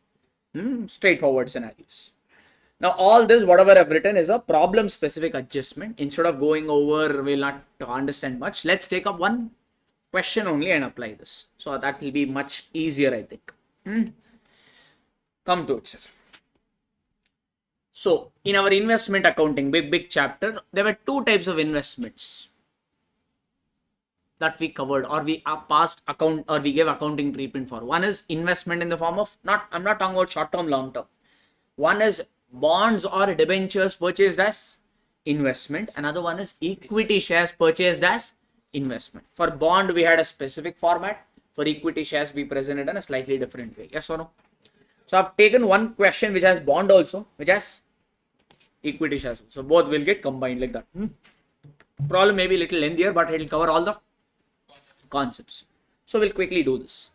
Straightforward scenarios. Now, all this, whatever I've written is a problem-specific adjustment. Instead of going over, we'll not understand much. Let's take up one question only and apply this. So that will be much easier, I think. Come to it, sir. So in our investment accounting, big chapter, there were two types of investments that we covered, or we passed account, or we gave accounting treatment for. One is investment in the form of, I'm not talking about short term, long term. One is bonds or debentures purchased as investment. Another one is equity shares purchased as investment. For bond, we had a specific format. For equity shares, we presented in a slightly different way. Yes or no? So I've taken one question which has bond also, which has equity shares. So both will get combined like that. Problem may be a little lengthier, but it will cover all the concepts. So we'll quickly do this.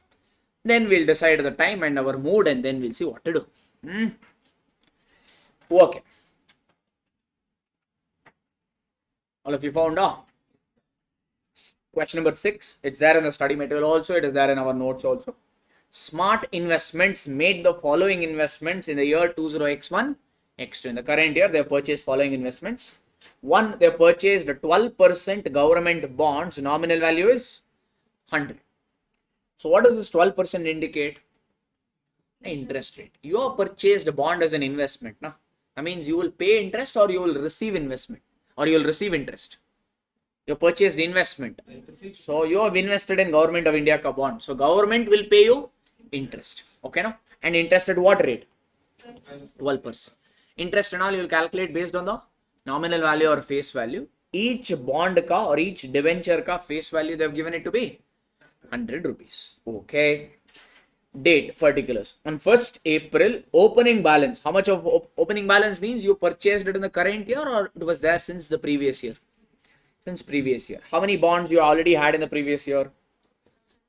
Then we'll decide the time and our mood, and then we'll see what to do. Okay. All of you found out? Question number 6. It's there in the study material also. It is there in our notes also. Smart investments made the following investments in the year 20x1, x2. In the current year, they purchased following investments. One, they purchased 12% government bonds. Nominal value is 100. So what does this 12% indicate? The interest rate. You have purchased a bond as an investment. That means you will pay interest, or you will receive investment, or you will receive interest. You purchased investment. So you have invested in Government of India ka bond. So government will pay you interest. Okay, no? And interest at what rate? 12%. Interest and all you will calculate based on the nominal value or face value. Each bond ka or each debenture ka face value they have given it to be 100 rupees. Okay. Date particulars. On 1st April, opening balance. How much of opening balance means you purchased it in the current year, or it was there since the previous year? Since previous year. How many bonds you already had in the previous year?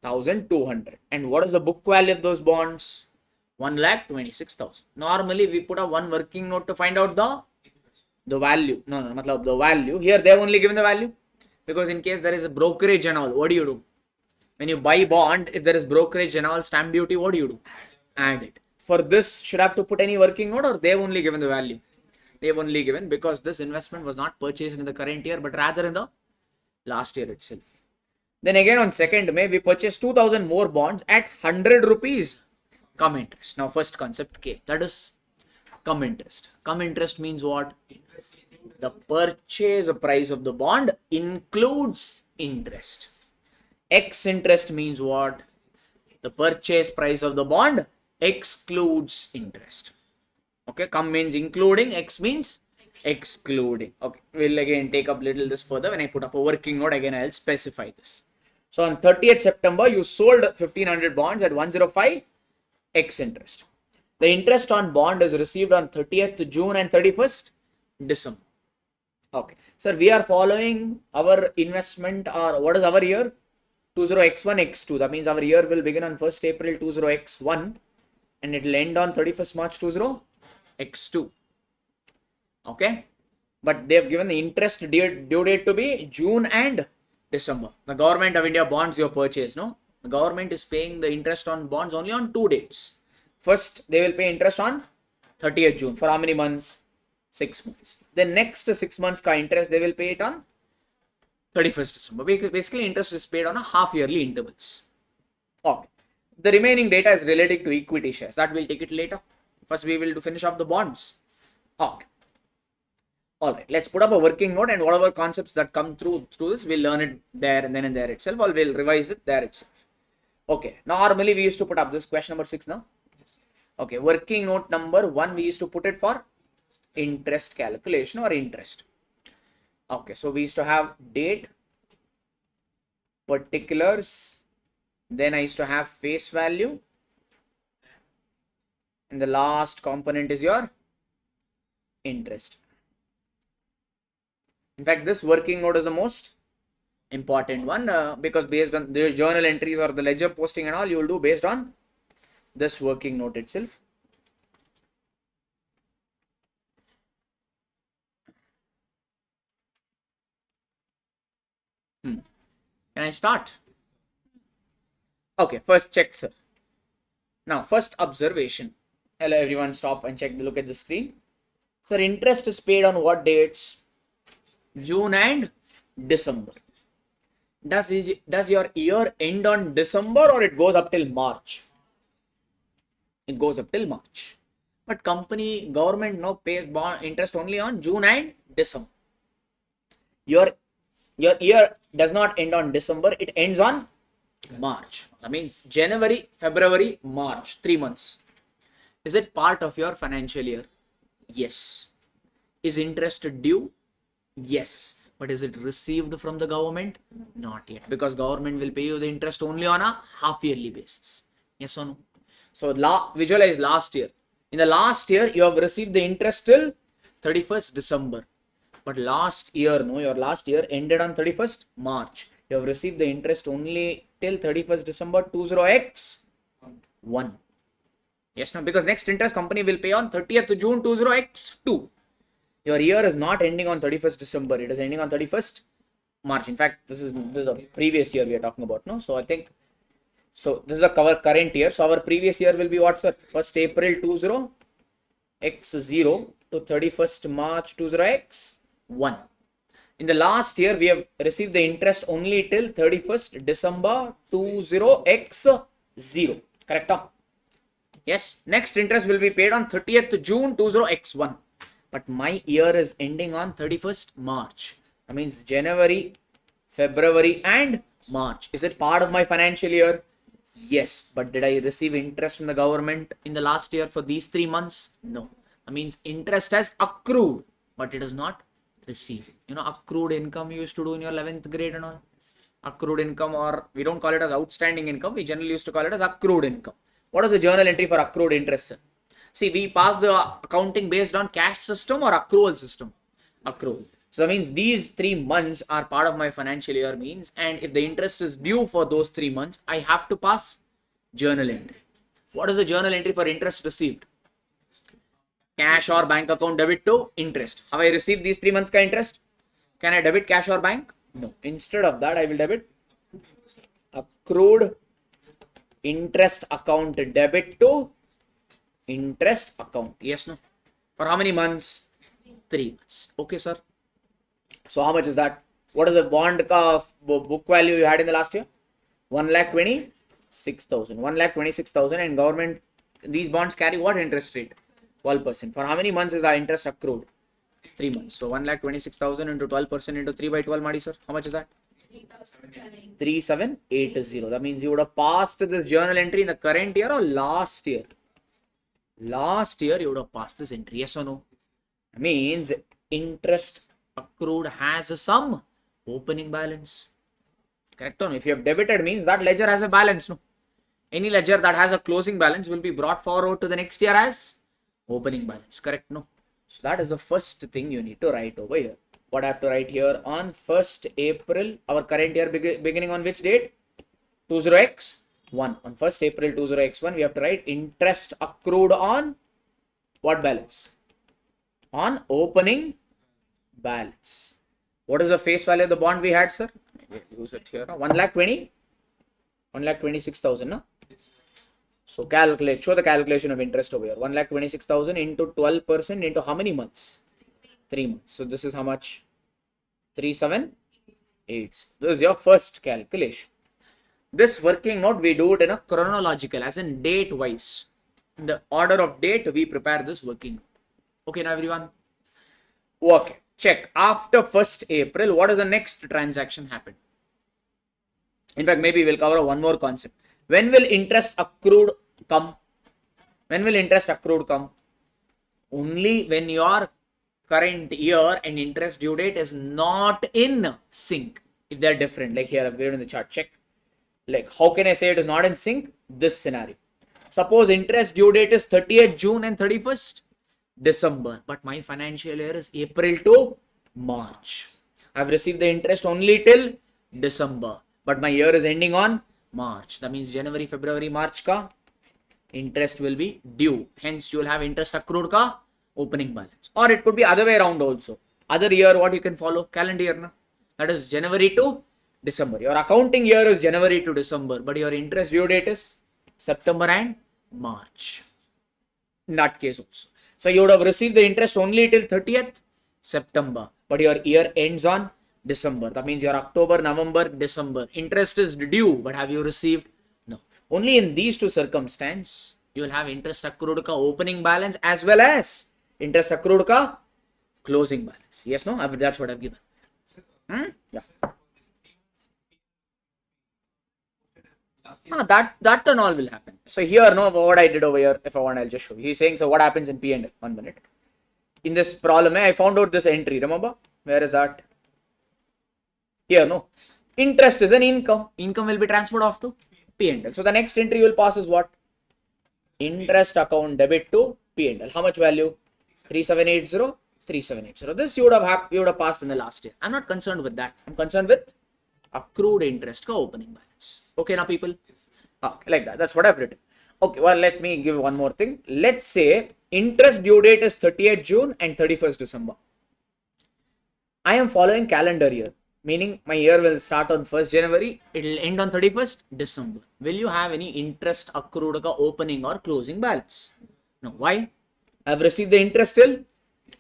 1,200. And what is the book value of those bonds? 1,26,000. Normally we put a one working note to find out the value. No, the value. Here they have only given the value, because in case there is a brokerage and all, what do you do? When you buy bond, if there is brokerage and all, stamp duty, what do you do? Add it. For this, should I have to put any working note, or they have only given the value? They have only given, because this investment was not purchased in the current year, but rather in the last year itself. Then again on 2nd May, we purchased 2,000 more bonds at 100 rupees. Come interest. Now first concept came. That is come interest. Come interest means what? The purchase price of the bond includes interest. X interest means what? The purchase price of the bond excludes interest. Okay, come means including, X means excluding. Okay, we'll again take up little this further. When I put up a working note, again I'll specify this. So on 30th September, you sold 1,500 bonds at 105 X interest. The interest on bond is received on 30th June and 31st December. Okay, sir, we are following our investment, or what is our year? 20x1, x2. That means our year will begin on 1st April 20x1 and it will end on 31st March 20x2. Okay, but they have given the interest due date to be June and December. The Government of India bonds you have purchased, no? The government is paying the interest on bonds only on 2 dates. First, they will pay interest on 30th June. For how many months? 6 months. Then next 6 months ka interest, they will pay it on 31st December. Basically, interest is paid on a half-yearly intervals. Okay. The remaining data is related to equity shares. That we'll take it later. First, we will finish up the bonds. Okay. Alright, let's put up a working note, and whatever concepts that come through this, we'll learn it there and then and there itself, or we'll revise it there itself. Okay, normally we used to put up this question number 6 now. Okay, working note number 1, we used to put it for interest calculation or interest. Okay, so we used to have date, particulars, then I used to have face value, and the last component is your interest. In fact, this working note is the most important one, because based on the journal entries or the ledger posting and all, you will do based on this working note itself. Can I start? Okay, first check, sir. Now, first observation. Hello, everyone, stop and check. Look at the screen. Sir, interest is paid on what dates? June and December. does your year end on December or it goes up till March? It goes up till March. But government no pays bond interest only on June and December. Your year does not end on December, it ends on March. That means January, February, March, 3 months. Is it part of your financial year? Yes. Is interest due? Yes. But is it received from the government? Not yet. Because government will pay you the interest only on a half yearly basis. Yes or no? So visualize last year. In the last year, you have received the interest till 31st December. But last year, no, your last year ended on 31st March. You have received the interest only till 31st December 20x1. Yes, no, because next interest company will pay on 30th June 20x2. Your year is not ending on 31st December. It is ending on 31st March. In fact, this is the previous year we are talking about, no? So I think, so this is our current year. So our previous year will be what, sir? 1st April 20x0 to 31st March 20x1. In the last year, we have received the interest only till 31st December 20x0. Correct? Yes. Next interest will be paid on 30th June 20x1. But my year is ending on 31st March. That means January, February and March. Is it part of my financial year? Yes. But did I receive interest from the government in the last year for these 3 months? No. That means interest has accrued, but it is not received. You know, accrued income you used to do in your 11th grade and all. Accrued income, or we don't call it as outstanding income. We generally used to call it as accrued income. What is the journal entry for accrued interest? See, we pass the accounting based on cash system or accrual system? Accrual. So that means these 3 months are part of my financial year means, and if the interest is due for those 3 months, I have to pass journal entry. What is the journal entry for interest received? Cash or bank account debit to interest. Have I received these 3 months ka interest? Can I debit cash or bank? No. Instead of that, I will debit accrued interest account debit to interest account. Yes, no? For how many months? 3 months. Okay, sir. So how much is that? What is the bond book value you had in the last year? 1,26,000. 1,26,000, and government, these bonds carry what interest rate? 12%. For how many months is our interest accrued? 3 months. So 1,26,000 into 12% into 3 by 12, Madi sir. How much is that? 3,780. That means you would have passed this journal entry in the current year or last year? Last year you would have passed this entry. Yes or no? That means interest accrued has some opening balance. Correct or no? If you have debited means that ledger has a balance. No? Any ledger that has a closing balance will be brought forward to the next year as opening balance. Correct? No? So that is the first thing you need to write over here. What I have to write here on 1st April, our current year beginning on which date? 20x1. On 1st April 20x1, we have to write interest accrued on what balance? On opening balance. What is the face value of the bond we had, sir? Maybe I'll use it here. 1,26,000, no? So calculate, show the calculation of interest over here. 1,26,000 into 12% into how many months? 3 months. So this is how much? 3,780. This is your first calculation. This working note, we do it in a chronological, as in date wise. In the order of date, we prepare this working note. Okay, now everyone. Okay, check. After 1st April, what is the next transaction happen? In fact, maybe we'll cover one more concept. When will interest accrued come? When will interest accrued come? Only when your current year and interest due date is not in sync. If they're different, like here I've given in the chart, check. Like how can I say it is not in sync? This scenario. Suppose interest due date is 30th June and 31st December, but my financial year is April to March. I've received the interest only till December, but my year is ending on March. That means January, February, March ka interest will be due. Hence you will have interest accrued ka opening balance. Or it could be other way around also. Other year, what you can follow? Calendar year. Na? That is January to December. Your accounting year is January to December, but your interest due date is September and March. In that case also. So you would have received the interest only till 30th September, but your year ends on December. That means your October, November, December. Interest is due, but have you received? No. Only in these two circumstances, you will have interest accrued ka opening balance as well as interest accrued ka closing balance. Yes, no? That's what I've given. Yeah. That and all will happen. So here, no, what I did over here, if I want, I'll just show you. He's saying, so what happens in P&L? 1 minute. In this problem, I found out this entry. Remember? Where is that? Here, no. Interest is an income. Income will be transferred off to P&L. So the next entry you will pass is what? Interest account debit to P&L. How much value? 3780, 3780. This you would have passed in the last year. I'm not concerned with that. I'm concerned with accrued interest ka opening balance. Okay, now people? Okay, like that. That's what I've written. Okay, well, let me give one more thing. Let's say interest due date is 30th June and 31st December. I am following calendar year, meaning my year will start on 1st January, it will end on 31st December. Will you have any interest accrued ka opening or closing balance? No. Why? I've received the interest till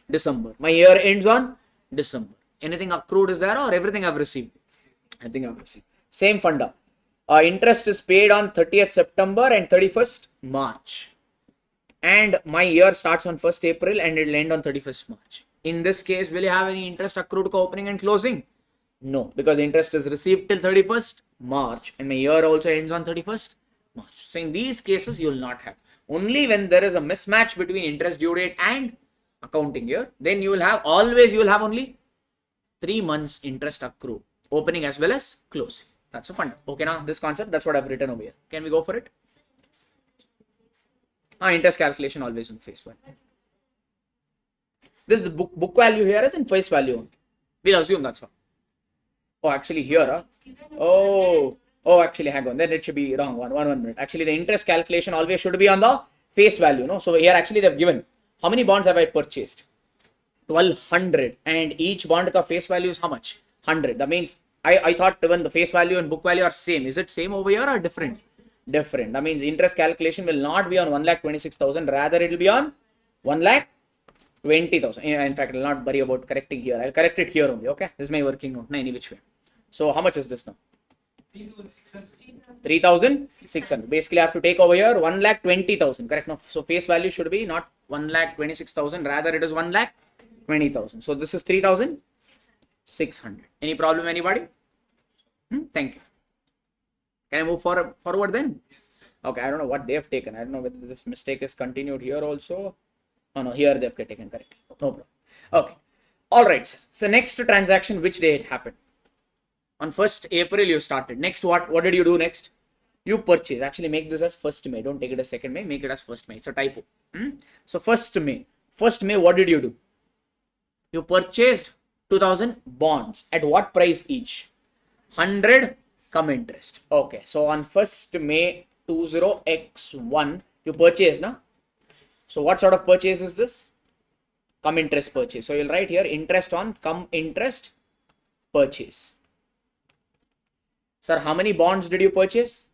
December. My year ends on December. Anything accrued is there or everything I've received? Everything I've received. Same funda. Interest is paid on 30th September and 31st March. And my year starts on 1st April and it will end on 31st March. In this case, will you have any interest accrued ka opening and closing? No, because interest is received till 31st March and my year also ends on 31st March. So in these cases, you will not have. Only when there is a mismatch between interest due date and accounting year, then you will have only 3 months interest accrued, opening as well as closing. That's a fund. Okay, now this concept, that's what I've written over here. Can we go for it? Interest calculation always in face value. This is the book value here is in face value only. We'll assume that's all. Oh, actually here, actually hang on. Then it should be wrong. One minute. Actually, the interest calculation always should be on the face value. No, so here actually they've given how many bonds have I purchased? 1200, and each bond ka face value is how much? 100. That means I thought when the face value and book value are same. Is it same over here or different? Different. That means interest calculation will not be on 1,26,000. Rather, it will be on 1,20,000. In fact, I will not worry about correcting here. I'll correct it here only. Okay. This is my working note. Any which way. So how much is this now? 3,600. Basically, I have to take over here 1,20,000. Correct. No. So face value should be not 1,26,000. Rather, it is 1,20,000. So this is 3,600. Any problem, anybody? Thank you. Can I move forward then? Okay, I don't know what they have taken. I don't know whether this mistake is continued here also. Oh no, here they have taken correctly. No problem. Okay. All right, sir. So next transaction, which day it happened? On 1st April you started. Next, what did you do next? You purchase. Actually, make this as 1st May. Don't take it as 2nd May. Make it as 1st May. It's a typo. So 1st May. 1st May, what did you do? You purchased 2,000 bonds. At what price each? 100 come interest. Okay. So on 1st May 20x1, you purchase, na? So what sort of purchase is this? Come interest purchase. So you'll write here interest on come interest purchase. Sir, how many bonds did you purchase?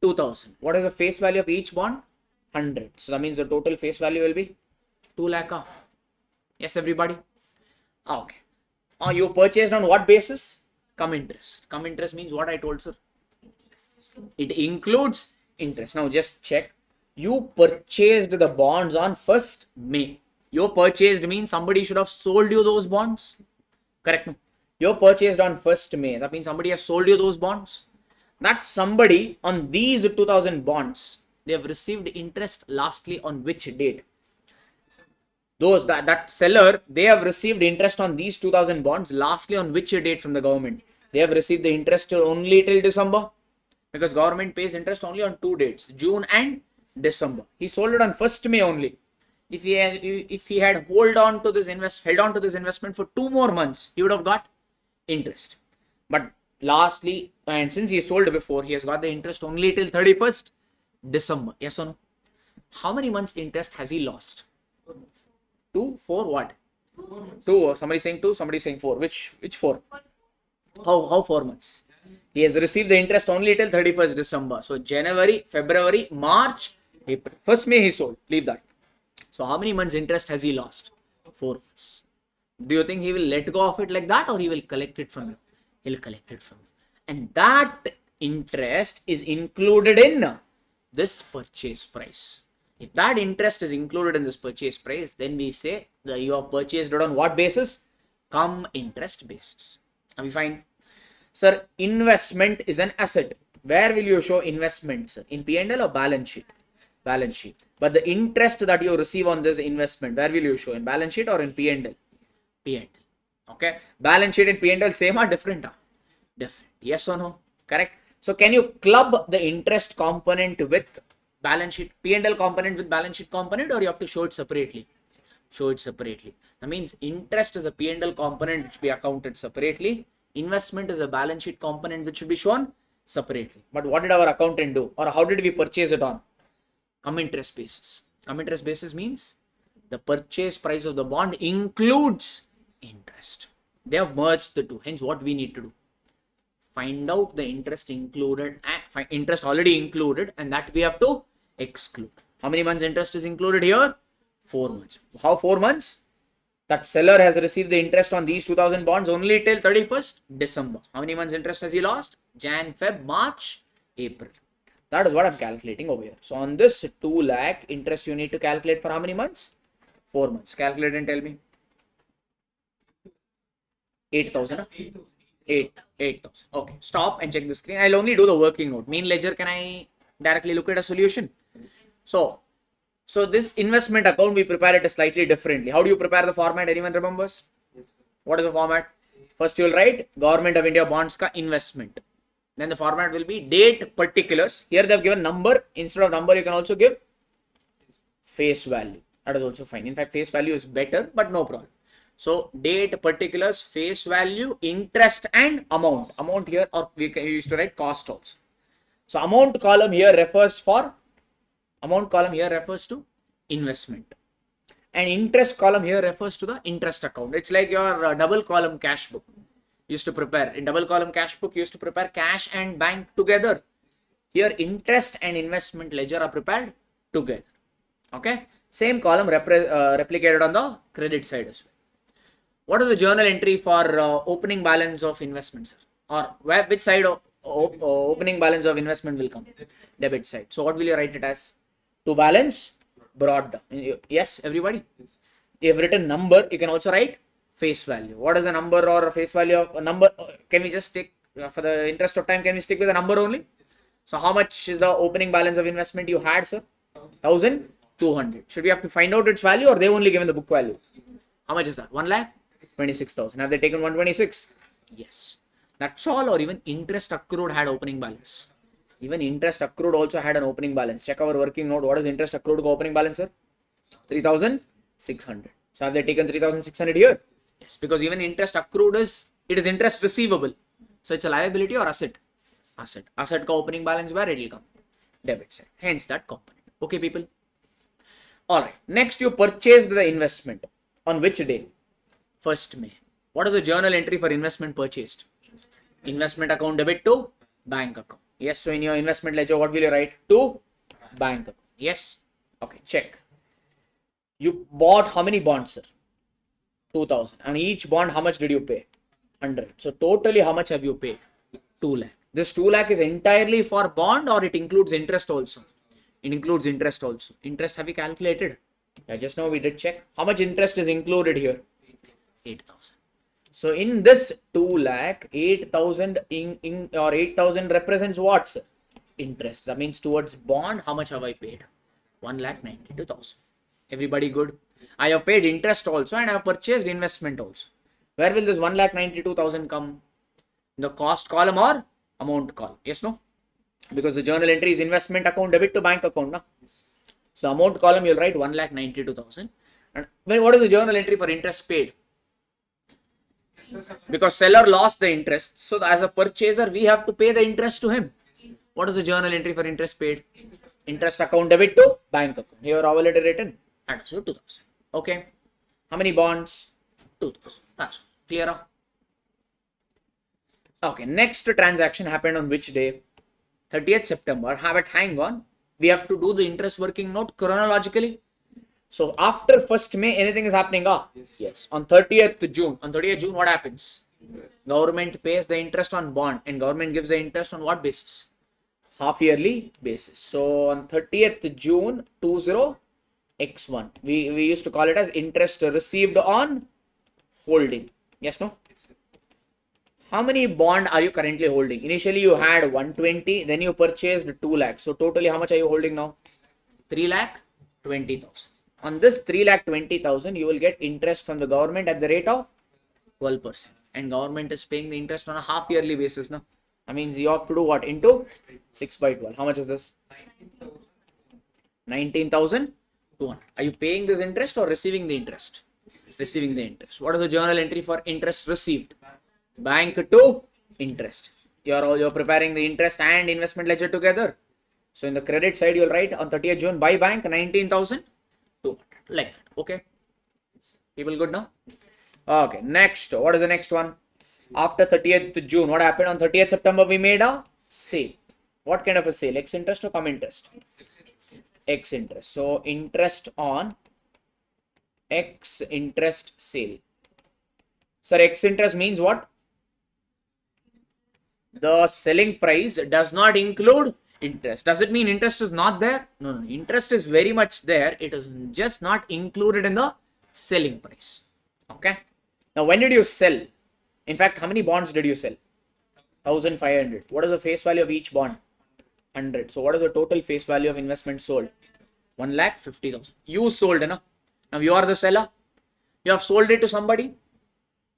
2,000. What is the face value of each bond? 100. So that means the total face value will be 2 lakh. Yes, everybody? Okay. You purchased on what basis? Come interest. Come interest means what I told, sir? It includes interest. Now just check. You purchased the bonds on 1st May. You purchased means somebody should have sold you those bonds. Correct? No? You purchased on 1st May. That means somebody has sold you those bonds. That somebody on these 2,000 bonds, they have received interest lastly on which date? That seller, they have received interest on these 2,000 bonds lastly on which date from the government? They have received the interest only till December, because government pays interest only on 2 dates, June and December. He sold it on 1st May only. If he had held on to this investment for 2 more months, he would have got interest. But lastly, and since he sold before, he has got the interest only till 31st December. Yes or no? How many months interest has he lost? 2, 4, what? 2. Somebody saying 2, somebody saying 4. Which 4? How 4 months? He has received the interest only till 31st December. So January, February, March, April. 1st May he sold. Leave that. So how many months interest has he lost? 4 months. Do you think he will let go of it like that, or he will collect it from you? He'll collect it from you. And that interest is included in this purchase price. If that interest is included in this purchase price, then we say that you have purchased it on what basis? Come interest basis. Are we fine? Sir, investment is an asset. Where will you show investment, sir? In P&L or balance sheet? Balance sheet. But the interest that you receive on this investment, where will you show? In balance sheet or in P&L? P&L. Okay. Balance sheet and P&L same or different? Different. Yes or no? Correct. So can you club the interest component with balance sheet, P&L component with balance sheet component, or you have to show it separately? Show it separately. That means interest is a P&L component which should be accounted separately. Investment is a balance sheet component which should be shown separately. But what did our accountant do, or how did we purchase it on? Come interest basis. Come interest basis means the purchase price of the bond includes interest. They have merged the two. Hence, what we need to do? Find out the interest included, interest already included, and that we have to exclude. How many months interest is included here? 4 months. How 4 months? That seller has received the interest on these 2000 bonds only till 31st December. How many months interest has he lost? Jan, Feb, March, April. That is what I'm calculating over here. So on this 2 lakh interest you need to calculate for how many months? 4 months. Calculate and tell me. 8,000. 8,000. Okay. Stop and check the screen. I'll only do the working note. Mean ledger, can I directly look at a solution? So this investment account, we prepare it slightly differently. How do you prepare the format? Anyone remembers? What is the format? First you will write Government of India bonds ka investment. Then the format will be date particulars. Here they have given number. Instead of number, you can also give face value. That is also fine. In fact, face value is better, but no problem. So date particulars, face value, interest and amount. Amount here, or we can use to write cost also. So amount column here refers to investment. And interest column here refers to the interest account. It's like your double column cash book. Used to prepare. In double column cash book, you used to prepare cash and bank together. Here interest and investment ledger are prepared together. Okay. Same column replicated on the credit side as well. What is the journal entry for opening balance of investments? Or which side of opening balance of investment will come? Debit side. So what will you write it as? To balance brought down. Yes, everybody? If written number, you can also write face value. What is a number or a face value of a number? Can we just take, for the interest of time, can we stick with a number only? So how much is the opening balance of investment you had, sir? 1,200. Should we have to find out its value, or they only given the book value? How much is that? 1,26,000. Have they taken 126? Yes. That's all. Or even interest accrued had opening balance. Even interest accrued also had an opening balance. Check our working note. What is interest accrued opening balance, sir? 3,600. So have they taken 3,600 here? Yes, because even interest accrued is interest receivable. So it's a liability or asset? Asset. Asset ka opening balance where it will come? Debit side. Hence that component. Okay, people. Alright. Next, you purchased the investment. On which day? 1st May. What is the journal entry for investment purchased? Investment account debit to bank account. Yes. So in your investment ledger, what will you write? To bank account. Yes. Okay. Check. You bought how many bonds, sir? 2,000. And each bond, how much did you pay? 100. So totally, how much have you paid? 2 lakh. This 2 lakh is entirely for bond, or it includes interest also? It includes interest also. Interest have you calculated? Yeah, just now we did check. How much interest is included here? 8,000. So in this 2 lakh, 8,000 or 8,000 represents what, sir? Interest. That means towards bond, how much have I paid? 1,92,000. Everybody good? I have paid interest also, and I have purchased investment also. Where will this 1,92,000 come? In the cost column or amount column? Yes, no? Because the journal entry is investment account debit to bank account. No? So amount column, you'll write 1,92,000. And what is the journal entry for interest paid? Because seller lost the interest. So as a purchaser, we have to pay the interest to him. What is the journal entry for interest paid? Interest account debit to bank account. Here already written. And so 2,000. Okay. How many bonds? 2,000. That's clear. Okay. Next transaction happened on which day? 30th September. Have it hang on. We have to do the interest working note chronologically. So after 1st May, anything is happening? Yes. On 30th June. On 30th June, what happens? Government pays the interest on bond, and government gives the interest on what basis? Half yearly basis. So on 30th June 20x1, we used to call it as interest received on holding. Yes, no? How many bond are you currently holding? Initially you had 120, then you purchased 2 lakh. So totally how much are you holding now? 3 lakh 20,000. On this 3 lakh 20,000, you will get interest from the government at the rate of 12%. And government is paying the interest on a half yearly basis. Now, that means you have to do what? Into 6 by 12. How much is this? 19,200. Are you paying this interest or receiving the interest? Receiving the interest. What is the journal entry for interest received? Bank to interest. You're preparing the interest and investment ledger together. So in the credit side, you'll write on 30th June by bank 19,200. Like that. Okay. People good now? Okay. Next. What is the next one? After 30th June, what happened? On 30th September, we made a sale. What kind of a sale? X interest or cum interest? X interest. So interest on X interest sale. Sir, X interest means what? The selling price does not include interest. Does it mean interest is not there? No. Interest is very much there. It is just not included in the selling price. Okay. Now, when did you sell? In fact, how many bonds did you sell? 1,500. What is the face value of each bond? 100. So, what is the total face value of investment sold? 1,50,000. You sold, no? Now, you are the seller. You have sold it to somebody.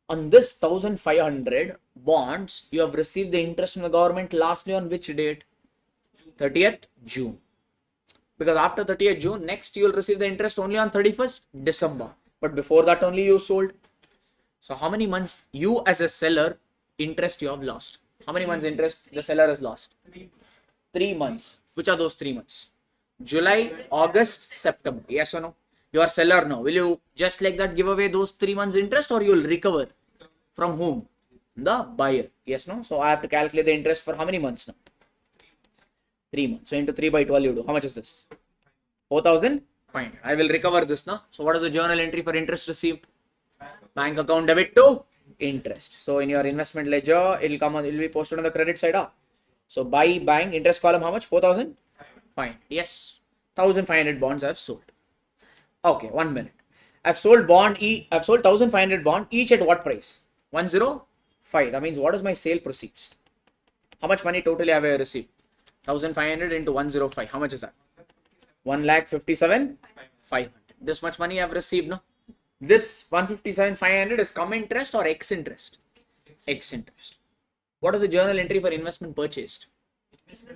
On this 1,500 bonds, you have received the interest from the government lastly on which date? 30th June. Because after 30th June, next you will receive the interest only on 31st December. But before that only you sold. So how many months you as a seller interest you have lost? How many months interest the seller has lost? 3 months. Which are those 3 months? July, August, September. Yes or no? You are seller now. Will you just like that give away those 3 months interest or you will recover? From whom? The buyer. Yes, no? So I have to calculate the interest for how many months now? 3 months. So into 3 by 12 you do. How much is this? 4,500. I will recover this now. So what is the journal entry for interest received? Bank account debit to interest. So in your investment ledger, it will be posted on the credit side. So by bank interest column, how much? 4,500. Yes. 1,500 bonds I have sold. Okay, 1 minute. I've sold 1,500 bond, each at what price? 105. That means what is my sale proceeds? How much money totally have I received? 1,500 into 105. How much is that? 1,57,500. This much money I have received, no? This 157,500 is cum interest or X interest? X interest. What is the journal entry for investment purchased?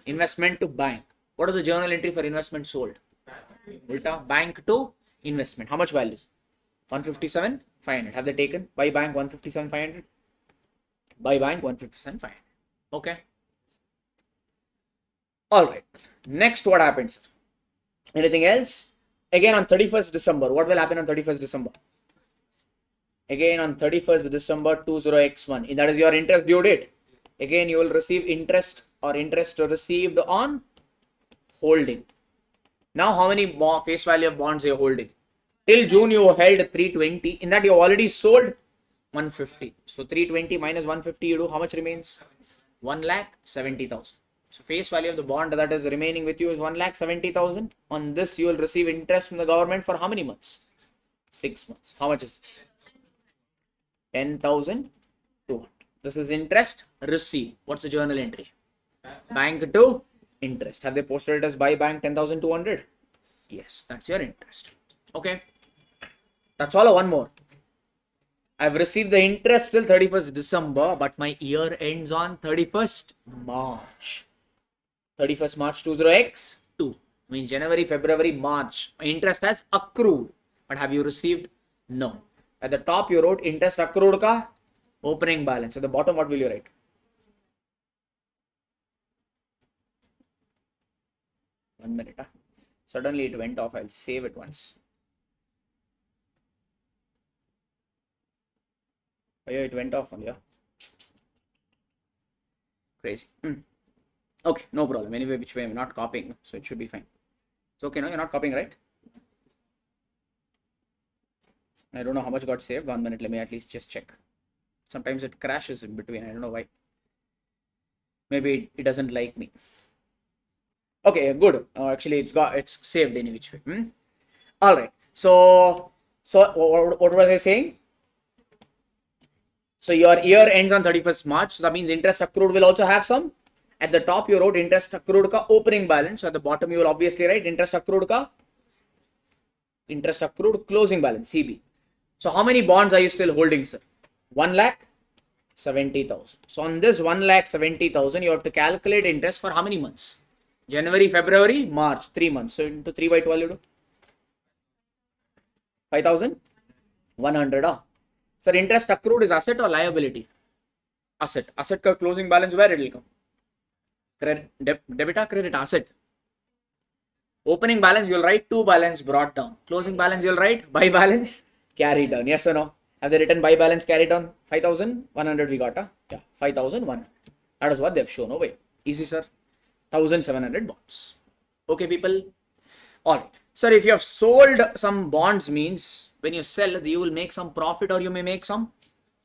Investment to bank. What is the journal entry for investment sold? Ulta, bank to investment. How much value? 157,500. Have they taken? By bank 157,500. By bank 157,500. Okay. All right. Next, what happens? Anything else? Again on 31st December. What will happen on 31st December? Again on 31st December 20x1. That is your interest due date. Again, you will receive interest or interest received on holding. Now, how many face value of bonds you are holding? Till June, you held 320. In that, you have already sold 150. So, 320 minus 150, you do how much remains? 1,70,000. So, face value of the bond that is remaining with you is 1,70,000. On this, you will receive interest from the government for how many months? 6 months. How much is this? 10,200. This is interest received. What's the journal entry? Bank to interest. Have they posted it as by bank 10,200? Yes, that's your interest. Okay. That's all. One more. I've received the interest till 31st December, but my year ends on 31st March. 31st March 20x2. Means January, February, March. My interest has accrued. But have you received? No. At the top, you wrote interest accrued ka opening balance. At the bottom, what will you write? One minute. Suddenly it went off. I'll save it once. Oh, yeah, it went off on you. Crazy. Okay, no problem. Anyway, which way I'm not copying, so it should be fine. It's okay, no? You're not copying, right? I don't know how much got saved. 1 minute. Let me at least just check. Sometimes it crashes in between. I don't know why. Maybe it doesn't like me. Okay, good. Actually, it's saved in which way. All right. So what was I saying? So your year ends on 31st March. So that means interest accrued will also have some. At the top, you wrote interest accrued ka opening balance. So at the bottom, you will obviously write interest accrued closing balance, CB. So how many bonds are you still holding, sir? 1,70,000. So on this 1,70,000, you have to calculate interest for how many months? January, February, March, 3 months. So into 3 by 12, you do 5,100. Sir, interest accrued is asset or liability? Asset. Asset ka closing balance, where it will come? Debit or credit? Asset. Opening balance, you'll write to balance brought down. Closing balance, you'll write by balance carried down. Yes or no? Have they written by balance carried down? 5,100 we got. Yeah, 5,100. That is what they've shown over here. Easy, sir. 1,700 bonds. Okay, people. All right. Sir, if you have sold some bonds, means when you sell, you will make some profit or you may make some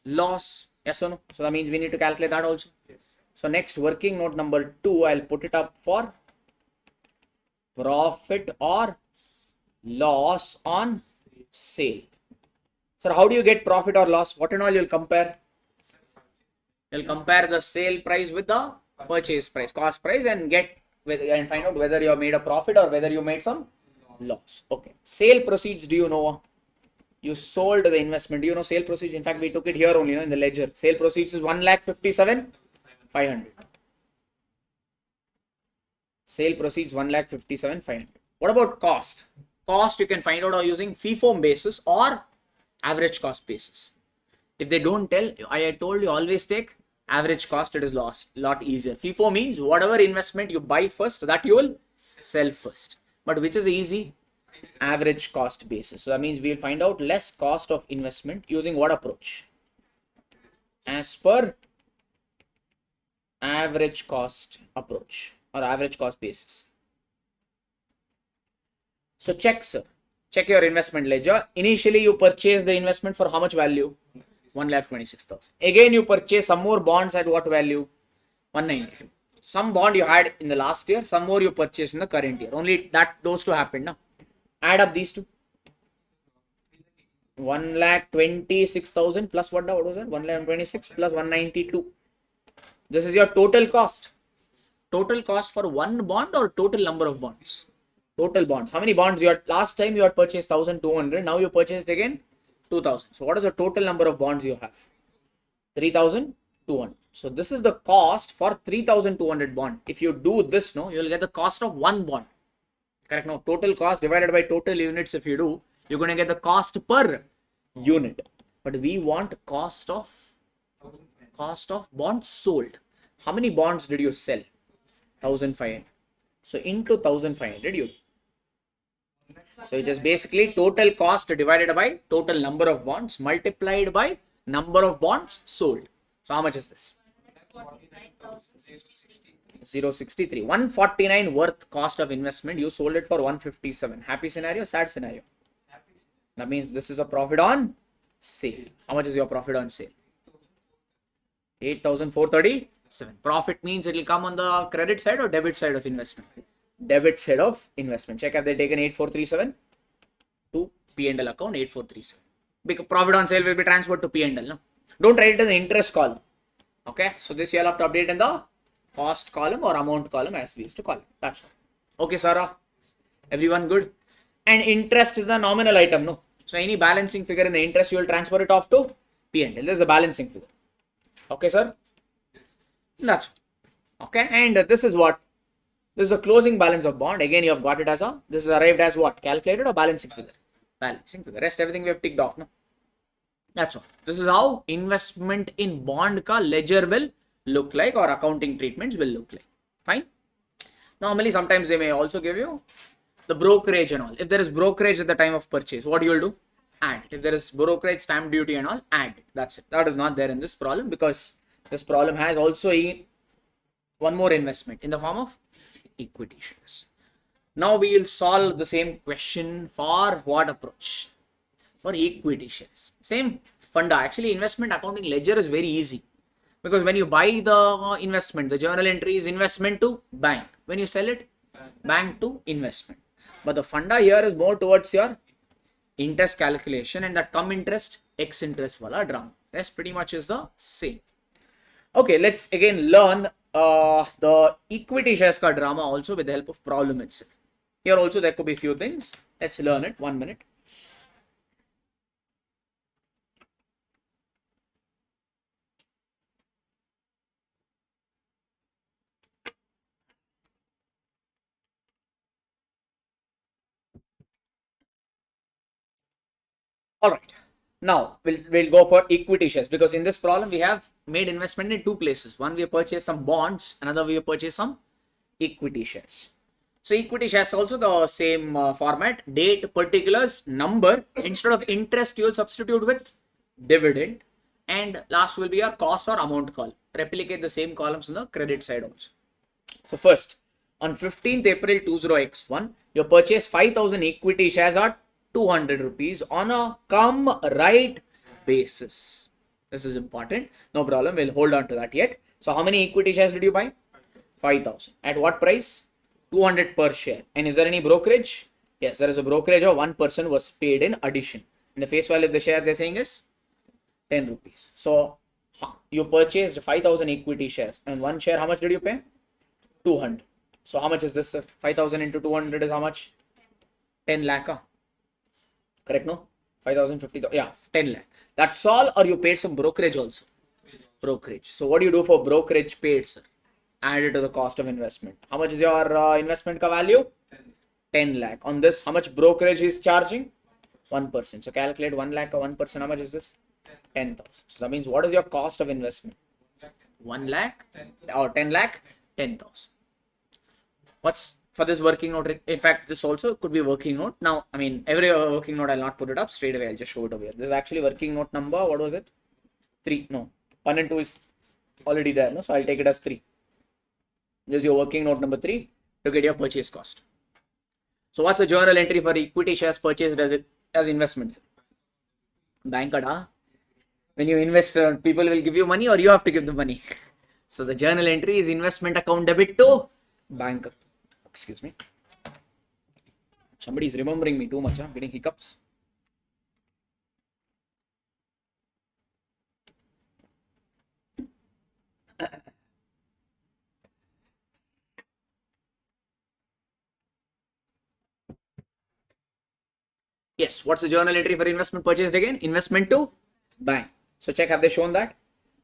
loss. Yes or no? So that means we need to calculate that also. Yes. So next working note number 2, I'll put it up for profit or loss on sale. Sir, how do you get profit or loss? What and all you'll compare? You'll compare the sale price with the purchase price, cost price, and find out whether you have made a profit or whether you made some loss. Okay. Sale proceeds, do you know? You sold the investment. Do you know sale proceeds? In fact, we took it here only, in the ledger. Sale proceeds is 1,57,500. Sale proceeds 1,57,500. What about cost? Cost you can find out using FIFO basis or average cost basis. If they don't tell, I told you always take average cost. It is lot easier. FIFO means whatever investment you buy first, that you will sell first. But which is easy? Average cost basis. So that means we will find out less cost of investment using what approach? As per average cost approach or average cost basis. So check, sir. Check your investment ledger. Initially, you purchase the investment for how much value? 1,26,000. Again, you purchase some more bonds at what value? 192. Some bond you had in the last year, some more you purchased in the current year. Only those two happened now. Add up these two. 1,26,000 plus what was that? 1,26 plus 192. This is your total cost. Total cost for one bond or total number of bonds? Total bonds. How many bonds you had? Last time you had purchased 1,200. Now you purchased again 2,000. So what is the total number of bonds you have? 3,200. So this is the cost for 3,200 bond. If you do this, you will get the cost of one bond. Correct? No, total cost divided by total units. If you do, you're going to get the cost per unit. But we want cost of bonds sold. How many bonds did you sell? 1,500. So into 1,500 you. So it is basically total cost divided by total number of bonds multiplied by number of bonds sold. So how much is this? 063. 149 worth cost of investment. You sold it for 157. Happy scenario, sad scenario? That means this is a profit on sale. How much is your profit on sale? 8,437. Profit means it will come on the credit side or debit side of investment? Debit side of investment. Check, have they taken 8,437 to P&L account? 8,437. Because profit on sale will be transferred to P&L. No? Don't write it in the interest column. Okay. So this you will have to update in the cost column or amount column as we used to call it. That's all. Okay, Sarah. Everyone good? And interest is the nominal item. No. So any balancing figure in the interest, you will transfer it off to P&L. This is the balancing figure. Okay, sir. That's all. Okay. And this is what? This is the closing balance of bond. Again, you have got it as this is arrived as what? Calculated or balancing figure? Balancing figure. Rest everything we have ticked off. No? That's all. This is how investment in bond ka ledger will look like or accounting treatments will look like. Fine. Normally, sometimes they may also give you the brokerage and all. If there is brokerage at the time of purchase, what you will do? Add it. If there is brokerage, stamp duty and all, add it. That's it. That is not there in this problem because this problem has also one more investment in the form of equity shares. Now we will solve the same question for what approach? for equity shares. Same funda. Actually, investment accounting ledger is very easy because when you buy the investment, the journal entry is investment to bank. When you sell it, bank to investment. But the funda here is more towards your interest calculation, and that come interest, X interest wala drama. Rest pretty much is the same. Okay, let's again learn the equity shares ka drama also with the help of problem itself. Here also there could be few things. Let's learn it. 1 minute. All right. Now we'll go for equity shares because in this problem we have made investment in two places. One, we have purchased some bonds. Another, we have purchased some equity shares. So equity shares also the same format. Date, particulars, number. Instead of interest, you will substitute with dividend. And last will be your cost or amount column. Replicate the same columns on the credit side also. So first, on 15th April 20x1, you purchase 5,000 equity shares at 200 rupees on a come right basis. This is important. No problem. We'll hold on to that yet. So how many equity shares did you buy? 5,000. At what price? 200 per share. And is there any brokerage? Yes, there is a brokerage of 1% was paid in addition. And the face value of the share they're saying is 10 rupees. So you purchased 5,000 equity shares and one share, how much did you pay? 200. So how much is this, sir? 5,000 into 200 is how much? 10 lakh. Correct, no? 5,000, 50,000. Yeah, 10 lakh. That's all, or you paid some brokerage also? Brokerage. So what do you do for brokerage paid, sir? Add it to the cost of investment. How much is your investment ka value? 10 lakh. On this, how much brokerage is charging? 1%. So calculate 1 lakh or 1%. How much is this? 10,000. So that means what is your cost of investment? 1 lakh or 10 lakh? 10,000. What's for this working note? In fact, this also could be working note. Now, I mean, every working note, I'll not put it up straight away. I'll just show it over here. This is actually working note number. What was it? 3. No, 1 and 2 is already there. No, so I'll take it as 3. This is your working note number 3 to get your purchase cost. So what's the journal entry for equity shares purchased as investments? Bank kada. When you invest, people will give you money or you have to give the money. So the journal entry is investment account debit to bank. Excuse me. Somebody is remembering me too much. I'm getting hiccups. Yes, what's the journal entry for investment purchased again? Investment to bank. So check, have they shown that?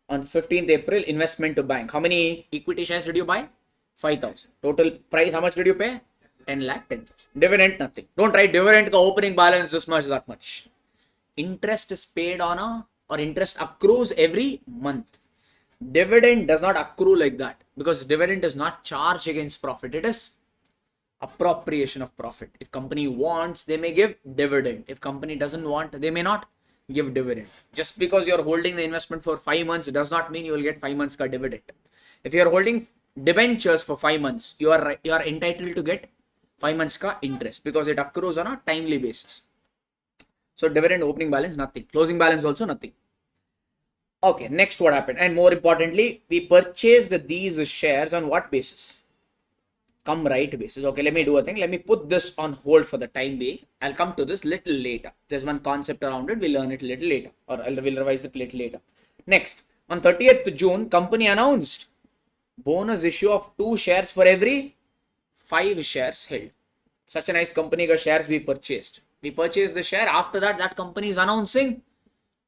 On 15th April, investment to bank. How many equity shares did you buy? 5,000. Total price, how much did you pay? 10 lakh, 10,000. Dividend, nothing. Don't write dividend ka opening balance this much, that much. Interest is paid on or interest accrues every month. Dividend does not accrue like that because dividend is not charged against profit. It is appropriation of profit. If company wants, they may give dividend. If company doesn't want, they may not give dividend. Just because you're holding the investment for 5 months does not mean you will get 5 months ka dividend. If you're holding debentures for 5 months, you are entitled to get 5 months ka interest because it accrues on a timely basis. So dividend, opening balance, nothing. Closing balance also nothing. Okay, next what happened? And more importantly, we purchased these shares on what basis? Come right basis. Okay, let me do a thing. Let me put this on hold for the time being. I'll come to this little later. There's one concept around it. We'll learn it a little later, or we'll revise it a little later. Next, on 30th June, company announced bonus issue of 2 shares for every 5 shares held. Such a nice company got shares we purchased. We purchased the share. After that, that company is announcing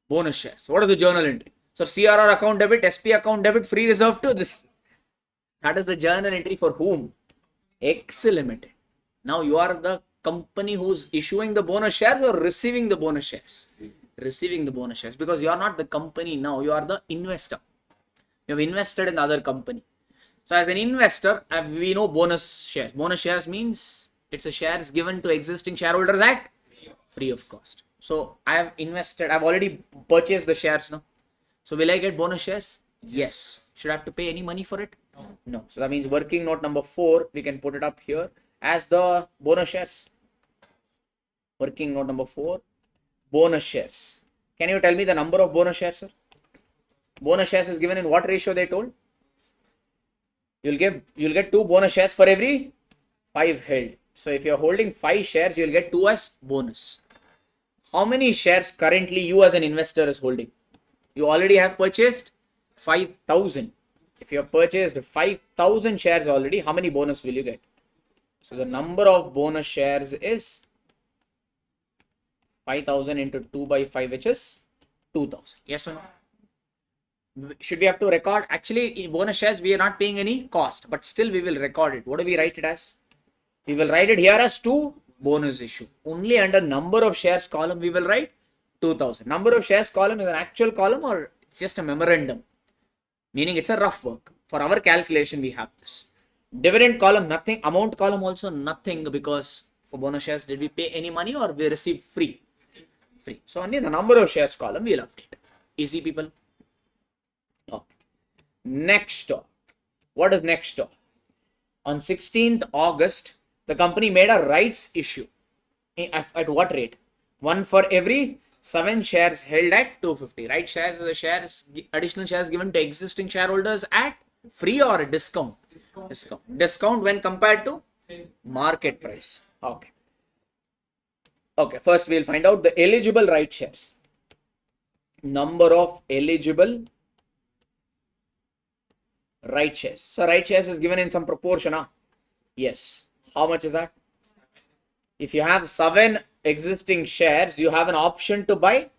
bonus shares. So what is the journal entry? So CRR account debit, SP account debit, free reserve to this. That is the journal entry for whom? X Limited. Now you are the company who's issuing the bonus shares or receiving the bonus shares? Receiving the bonus shares because you are not the company now. You are the investor. You have invested in the other company. So as an investor, we know bonus shares. Bonus shares means it's a shares given to existing shareholders at free of cost. So I have invested. I've already purchased the shares now. So will I get bonus shares? Yes. Should I have to pay any money for it? No. So that means working note number 4, we can put it up here as the bonus shares. Working note number 4, bonus shares. Can you tell me the number of bonus shares, sir? Bonus shares is given in what ratio they told? You'll get 2 bonus shares for every 5 held. So if you're holding 5 shares, you'll get 2 as bonus. How many shares currently you as an investor is holding? You already have purchased 5,000. If you have purchased 5,000 shares already, how many bonus will you get? So the number of bonus shares is 5,000 into 2 by 5, which is 2,000. Yes or no? Should we have to record? Actually, in bonus shares, we are not paying any cost, but still we will record it. What do we write it as? We will write it here as 2 bonus issue. Only under number of shares column, we will write 2,000. Number of shares column is an actual column or it's just a memorandum? Meaning it's a rough work. For our calculation, we have this. Dividend column, nothing. Amount column also nothing, because for bonus shares, did we pay any money or we received free? Free. So only the number of shares column we'll update. Easy, people. Okay. Next door. What is next door? On 16th August, the company made a rights issue. At what rate? 1 for every 7 shares held at 250. Right shares are the shares, additional shares given to existing shareholders at free or a discount? Discount when compared to market price. Okay. Okay, first we'll find out the eligible right shares. Number of eligible right shares. So right shares is given in some proportion, huh? Yes. How much is that? If you have 7 existing shares, you have an option to buy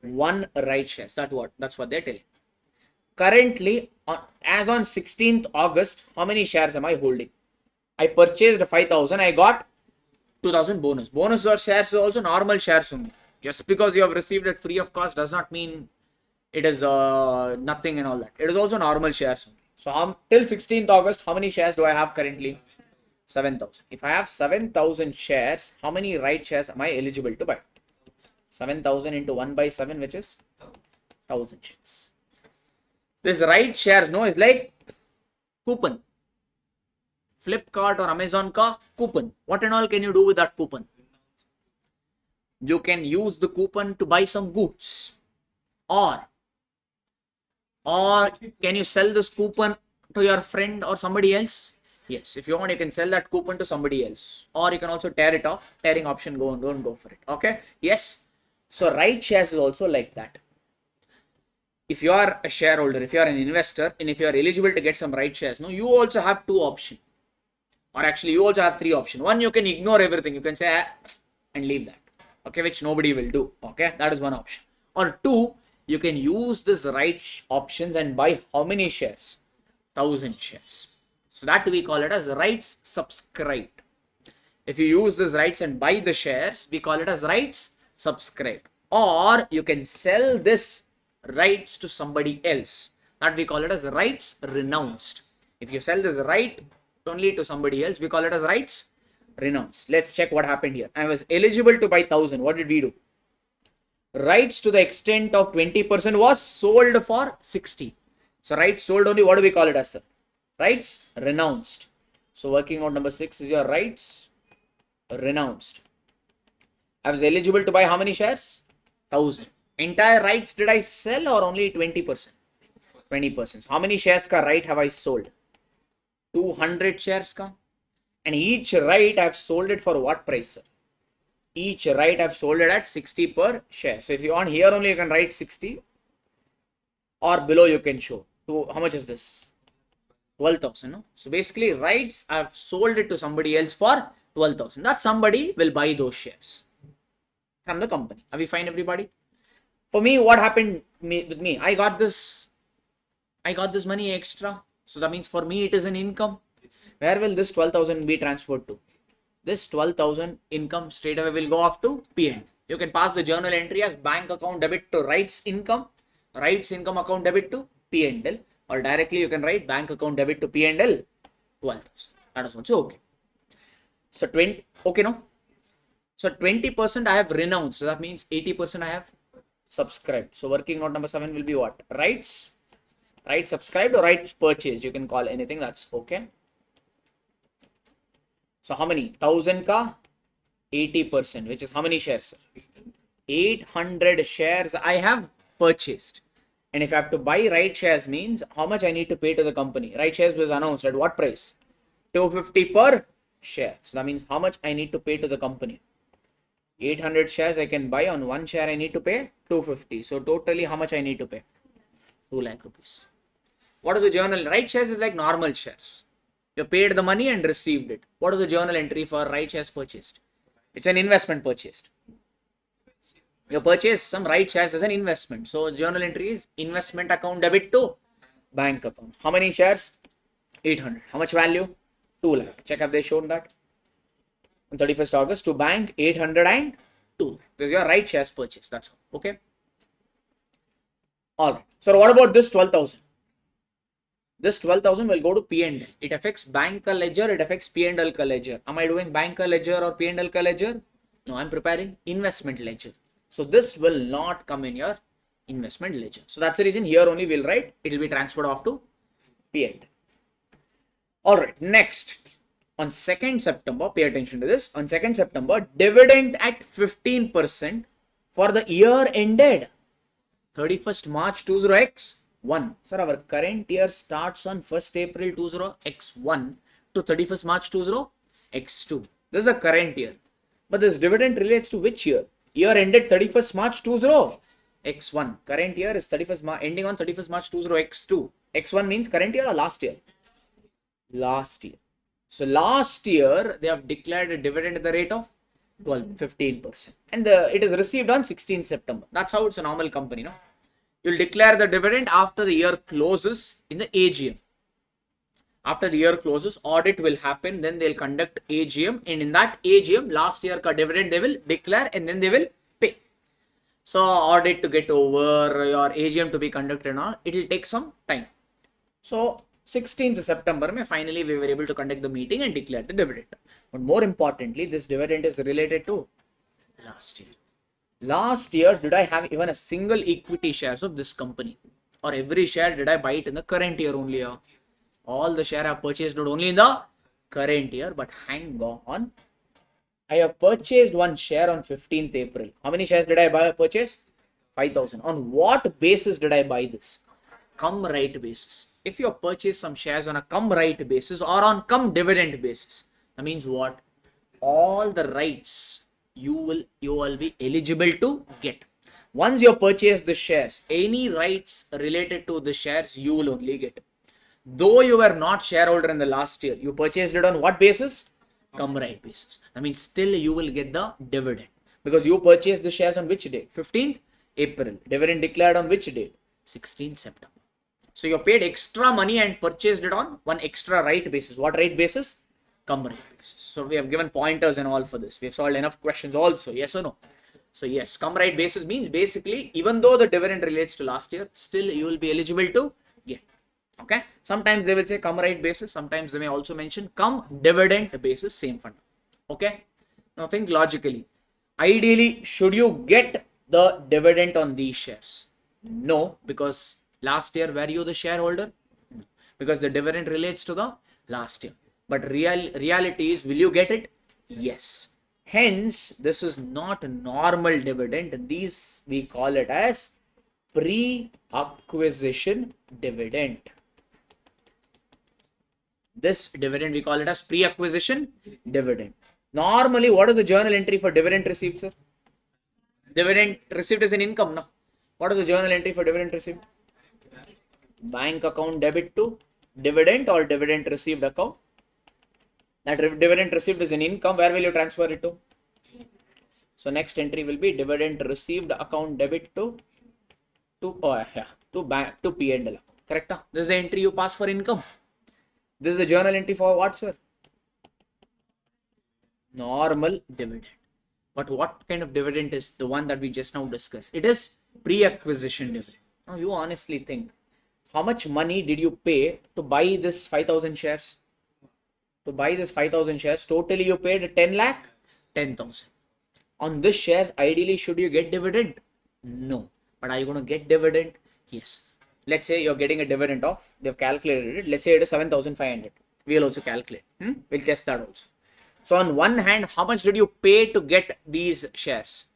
1 right shares. That's what they're telling. Currently, as on 16th August, how many shares am I holding? I purchased 5,000. I got 2,000 bonus. Bonus or shares is also normal shares only. Just because you have received it free of cost does not mean it is nothing and all that. It is also normal shares only. So till 16th August, how many shares do I have currently? 7,000. If I have 7,000 shares, how many right shares am I eligible to buy? 7,000 into 1 by 7, which is 1,000 shares. This right shares, no, is like coupon. Flipkart or Amazon ka coupon. What and all can you do with that coupon? You can use the coupon to buy some goods. Or can you sell this coupon to your friend or somebody else? Yes, if you want, you can sell that coupon to somebody else. Or you can also tear it off. Tearing option, don't go for it. Okay? Yes. So right shares is also like that. If you are a shareholder, if you are an investor, and if you are eligible to get some right shares, no, you also have 2 options. Or actually, you also have 3 options. One, you can ignore everything. You can say and leave that. Okay, which nobody will do. Okay, that is one option. Or 2, you can use this right options and buy how many shares? 1,000 shares. So that we call it as rights subscribed. If you use these rights and buy the shares, we call it as rights subscribed. Or you can sell this rights to somebody else. That we call it as rights renounced. If you sell this right only to somebody else, we call it as rights renounced. Let's check what happened here. I was eligible to buy 1,000. What did we do? Rights to the extent of 20% was sold for 60. So rights sold only, what do we call it as, sir? Rights renounced. So working out number 6 is your rights renounced. I was eligible to buy how many shares? 1,000. Entire rights did I sell or only 20%? 20%. So how many shares ka right have I sold? 200 shares ka. And each right I have sold it for what price, sir? Each right I have sold it at 60 per share. So if you want here only, you can write 60. Or below you can show. How much is this? 12,000. No? So basically rights I have sold it to somebody else for 12,000. That somebody will buy those shares from the company. Are we fine, everybody? For me, what happened with me? I got this money extra. So that means for me it is an income. Where will this 12,000 be transferred to? This 12,000 income straight away will go off to P&L. You can pass the journal entry as bank account debit to rights income account debit to P&L, or directly you can write bank account debit to P&L 12,000. That is also okay. So 20, okay, no? So 20% I have renounced. So that means 80% I have subscribed. So working note number 7 will be what? Rights subscribed or rights purchased. You can call anything. That's okay. So how many? 1,000 ka 80%, which is how many shares? 800 shares I have purchased. And if I have to buy right shares means how much I need to pay to the company. Right shares was announced at what price? 250 per share. So that means how much I need to pay to the company. 800 shares I can buy. On one share I need to pay 250. So totally how much I need to pay? 2 lakh rupees. What is the journal? Right shares is like normal shares. You paid the money and received it. What is the journal entry for right shares purchased? It's an investment purchased. You purchase some right shares as an investment. So journal entry is investment account debit to bank account. How many shares? 800. How much value? 2 lakh. Check have they shown that? On 31st August to bank 800 and 2 lakh. This is your right shares purchase. That's all. Okay. All right. So what about this 12,000? This 12,000 will go to P&L. It affects bank ledger. It affects P&L ledger. Am I doing bank ledger or P&L ledger? No, I'm preparing investment ledger. So this will not come in your investment ledger. So that's the reason here only we'll write it will be transferred off to P&L. All right. Next, on 2nd September, pay attention to this. On 2nd September, dividend at 15% for the year ended 31st March 20x1. Sir, our current year starts on 1st April 20x1 to 31st March 20x2. This is the current year. But this dividend relates to which year? Year ended 31st March 20x1. Current year is 31st March, ending on 31st March 20x2. X1 means current year or last year? Last year. So last year they have declared a dividend at the rate of 15%. And it is received on 16th September. That's how it's a normal company, no? You'll declare the dividend after the year closes in the AGM. After the year closes, audit will happen. Then they'll conduct AGM. And in that AGM, last year ka dividend they will declare and then they will pay. So audit to get over, your AGM to be conducted and all, it will take some time. So 16th September, finally we were able to conduct the meeting and declare the dividend. But more importantly, this dividend is related to last year. Last year, did I have even a single equity shares of this company? Or every share did I buy it in the current year only? All the share I have purchased only in the current year. But hang on. I have purchased one share on 15th April. How many shares did I purchase? 5,000. On what basis did I buy this? Come right basis. If you purchase some shares on a come right basis or on come dividend basis, that means what? All the rights you will be eligible to get. Once you purchase the shares, any rights related to the shares you will only get. Though you were not shareholder in the last year, you purchased it on what basis? Come right basis. I mean, still you will get the dividend because you purchased the shares on which date? 15th April. Dividend declared on which date? 16th September. So you paid extra money and purchased it on one extra right basis. What right basis? Come right basis. So we have given pointers and all for this. We have solved enough questions also. Yes or no? So yes, come right basis means basically even though the dividend relates to last year, still you will be eligible to get. Okay. Sometimes they will say come right basis. Sometimes they may also mention come dividend basis, same fund. Okay. Now think logically. Ideally, should you get the dividend on these shares? No, because last year were you the shareholder? No, because the dividend relates to the last year. But reality is, will you get it? Yes. Hence, this is not a normal dividend. These we call it as pre-acquisition dividend. This dividend we call it as pre-acquisition dividend. Normally, what is the journal entry for dividend received, sir? Dividend received is an income, no? What is the journal entry for dividend received? Bank account debit to dividend or dividend received account. That dividend received is an income. Where will you transfer it to? So next entry will be dividend received account debit to bank to P&L. Correct? This is the entry you pass for income. This is a journal entry for what, sir? Normal dividend. But what kind of dividend is the one that we just now discussed? It is pre-acquisition dividend. Now you honestly think, how much money did you pay to buy this 5,000 shares? To buy this 5,000 shares, totally you paid 10 lakh, 10,000. On this shares, ideally, should you get dividend? No. But are you going to get dividend? Yes. Let's say you're getting a dividend of, they've calculated it. Let's say it is 7,500. We'll also calculate. We'll test that also. So on one hand, how much did you pay to get these shares?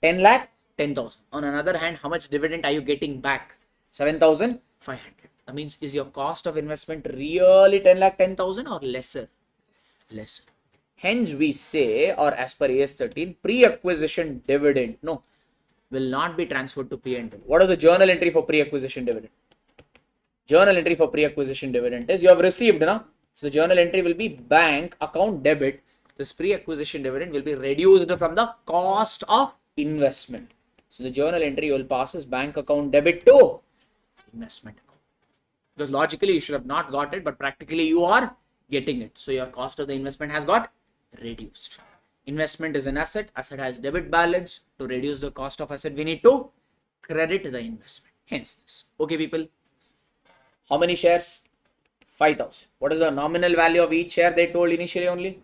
10 lakh, 10,000. On another hand, how much dividend are you getting back? 7,500. That means, is your cost of investment really 10 lakh, 10,000 or lesser? Lesser. Hence, we say, or as per AS 13, pre-acquisition dividend, no, will not be transferred to P&L. What is the journal entry for pre-acquisition dividend? Journal entry for pre-acquisition dividend is you have received, na? So the journal entry will be bank account debit. This pre-acquisition dividend will be reduced from the cost of investment. So the journal entry you will pass as bank account debit to investment account. Because logically you should have not got it, but practically you are getting it. So your cost of the investment has got reduced. Investment is an asset. Asset has debit balance. To reduce the cost of asset, we need to credit the investment. Hence this. Okay, people. How many shares? 5,000. What is the nominal value of each share? They told initially only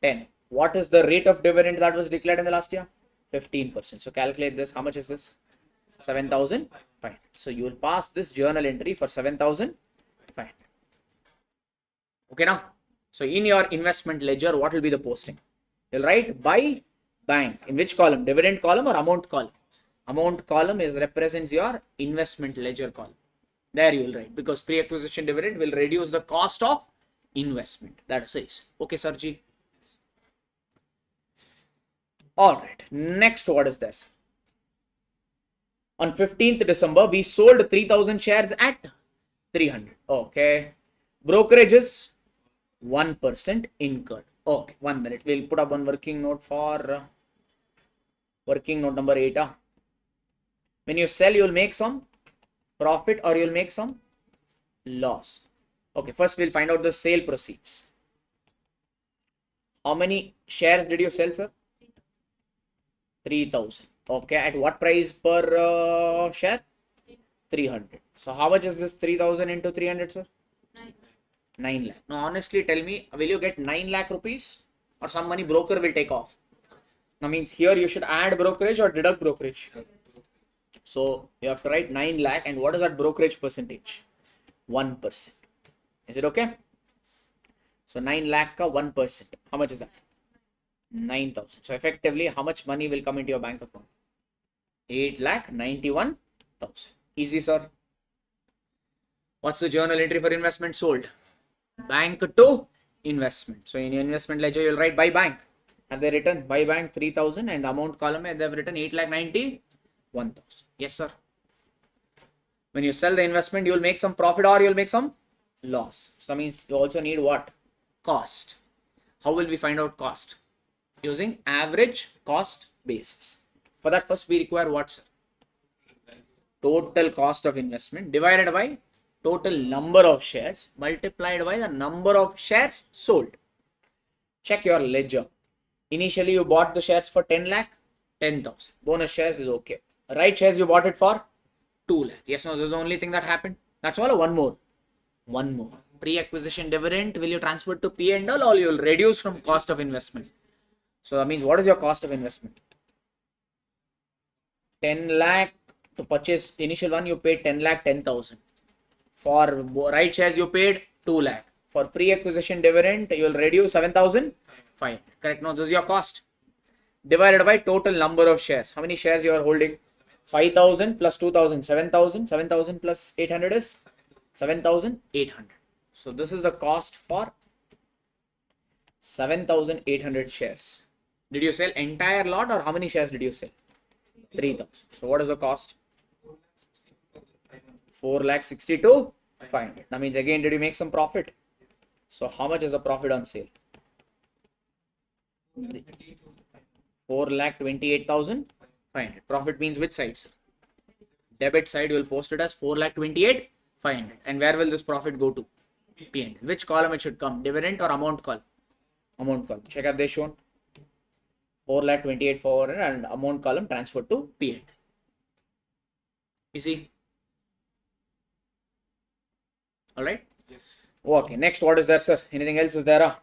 10. What is the rate of dividend that was declared in the last year? 15%. So calculate this. How much is this? 7,500. So you will pass this journal entry for 7,500. Okay now. So in your investment ledger, what will be the posting? You'll write by bank. In which column? Dividend column or amount column? Amount column represents your investment ledger column. There you will write, because pre-acquisition dividend will reduce the cost of investment. That says. Okay, Sarji. Alright. Next, what is this? On 15th December, we sold 3,000 shares at 300. Okay. Brokerages 1% incurred. Okay. 1 minute. We'll put up one working note for working note number 8. When you sell, you'll make some profit or you'll make some loss. Okay, first we'll find out the sale proceeds. How many shares did you sell, sir? 3,000. Okay, at what price per share? 300. So how much is this 3,000 into 300, sir? 9 lakh. Now honestly tell me, will you get 9 lakh rupees or some money broker will take off? Now means here you should add brokerage or deduct brokerage. So you have to write 9 lakh, and what is that brokerage percentage? 1%. Is it okay? So 9 lakh ka 1%. How much is that? 9,000. So effectively, how much money will come into your bank account? 8,91,000. Easy, sir. What's the journal entry for investment sold? Bank to investment. So in your investment ledger, you'll write by bank. Have they written by bank 3,000, and the amount column they have written 8,91,000. Yes, sir. When you sell the investment, you will make some profit or you will make some loss. So that means you also need what? Cost. How will we find out cost? Using average cost basis. For that, first we require what, sir? Total cost of investment divided by total number of shares multiplied by the number of shares sold. Check your ledger. Initially, you bought the shares for 10 lakh, 10,000. Bonus shares is okay. Right shares, you bought it for 2 lakh. Yes, no, this is the only thing that happened. That's all. One more. Pre-acquisition dividend, will you transfer to P&L or you will reduce from cost of investment? So that means, what is your cost of investment? 10 lakh to purchase initial one, you paid 10 lakh 10,000. For right shares, you paid 2 lakh. For pre-acquisition dividend, you will reduce 7,500. Correct? No, this is your cost. Divided by total number of shares. How many shares you are holding? 5,000 plus 2,000, 7,000. 7,000 plus 800 is 7,800. So this is the cost for 7,800 shares. Did you sell entire lot or how many shares did you sell? 3,000. So what is the cost? 4,62,500. That means again, did you make some profit? So how much is the profit on sale? 4,28,500. Profit means which sides? Debit side, you will post it as 4,28,500. And where will this profit go to? P&L. Which column it should come? Dividend or amount column? Amount column. Check, have they shown? 4,28,400 and amount column transferred to P&L. You see? Alright? Yes. Okay, next, what is there, sir? Anything else is there?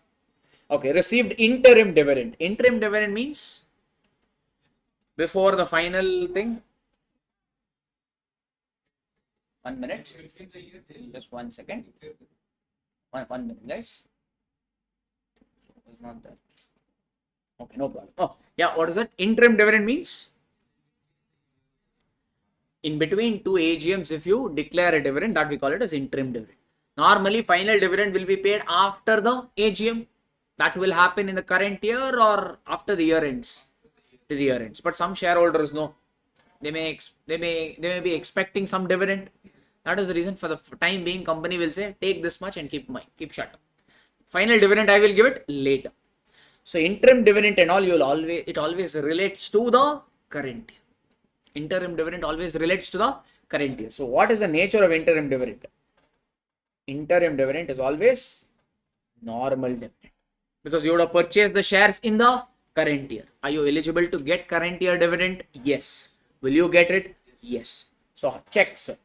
Okay, received interim dividend. Interim dividend means before the final thing. 1 minute. Just 1 second. One minute, guys. It's not there. Okay, no problem. Oh, yeah, what is that? Interim dividend means In between two AGMs, if you declare a dividend, that we call it as interim dividend. Normally, final dividend will be paid after the AGM. That will happen in the current year or after the year ends. The year ends. But some shareholders know they may be expecting some dividend. That is the reason for the time being, company will say take this much and keep shut. Final dividend I will give it later. So interim dividend and all, it always relates to the current year. Interim dividend always relates to the current year. So what is the nature of interim dividend? Interim dividend is always normal dividend, because you would have purchased the shares in the current year. Are you eligible to get current year dividend? Yes. Will you get it? Yes. So check, sir.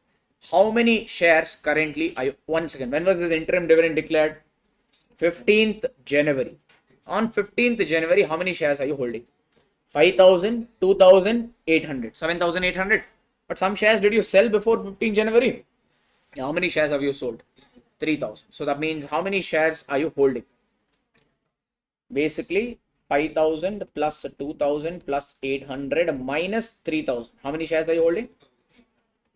How many shares currently are you? Once again, when was this interim dividend declared? 15th January. On 15th January, how many shares are you holding? 5,000, 2,800, 7,800. But some shares did you sell before 15th January? How many shares have you sold? 3,000. So that means how many shares are you holding? Basically 5,000 plus 2,000 plus 800 minus 3,000. How many shares are you holding?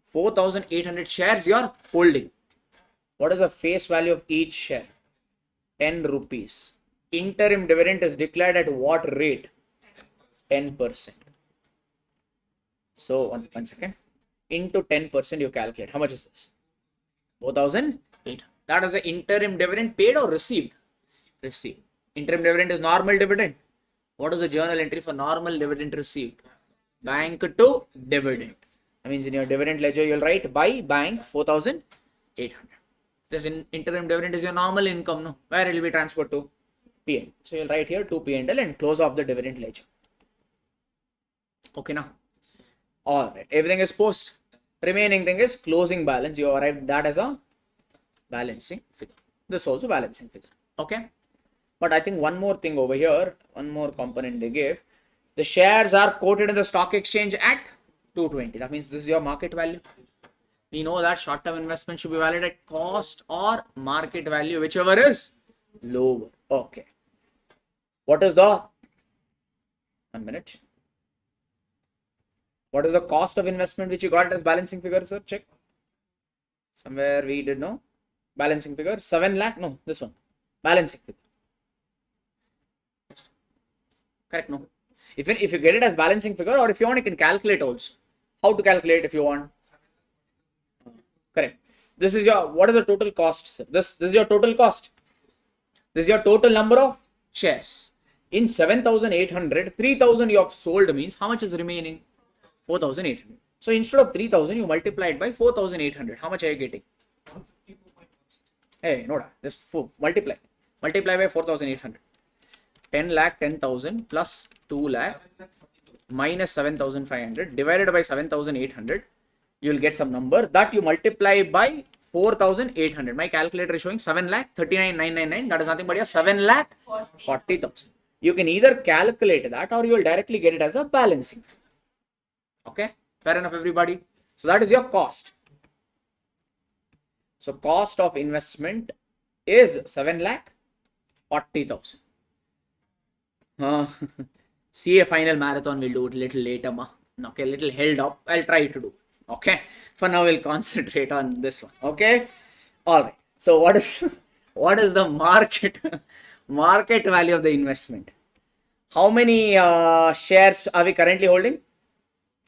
4,800 shares you are holding. What is the face value of each share? 10 rupees. Interim dividend is declared at what rate? 10%. So one second. Into 10% you calculate. How much is this? 4,800. That is the interim dividend paid or received? Received. Interim dividend is normal dividend. What is the journal entry for normal dividend received? Bank to dividend. That means in your dividend ledger you'll write by bank 4,800. This interim dividend is your normal income, no? Where it will be transferred to? P&L. So you'll write here to P&L and close off the dividend ledger. Okay now. Alright. Everything is post. Remaining thing is closing balance. You arrive that as a balancing figure. This is also balancing figure. Okay. But I think one more thing over here, one more component they gave. The shares are quoted in the stock exchange at 220. That means this is your market value. We know that short-term investment should be valued at cost or market value, whichever is lower. Okay. What is the, 1 minute. What is the cost of investment which you got as balancing figure, sir? Check. Somewhere we did know. Balancing figure, 7 lakh. No, this one. Balancing figure. Correct, no? If you get it as balancing figure, or if you want, you can calculate also. How to calculate if you want? Correct. This is your, what is the total cost, sir? This is your total cost. This is your total number of shares. In 7,800, 3,000 you have sold means how much is remaining? 4,800. So instead of 3,000, you multiply it by 4,800. How much are you getting? Hey, no, just multiply. Multiply by 4,800. 10 lakh 10,000 plus 2 lakh minus 7,500 divided by 7,800. You will get some number that you multiply by 4,800. My calculator is showing 7 lakh 39,999. That is nothing but your 7 lakh 40,000. You can either calculate that or you will directly get it as a balancing. Okay, fair enough, everybody. So that is your cost. So cost of investment is 7 lakh 40,000. CA final marathon we'll do it a little later, ma. Okay, a little held up. I'll try to do. Okay, for now we'll concentrate on this one. Okay, all right. So what is the market value of the investment? How many shares are we currently holding?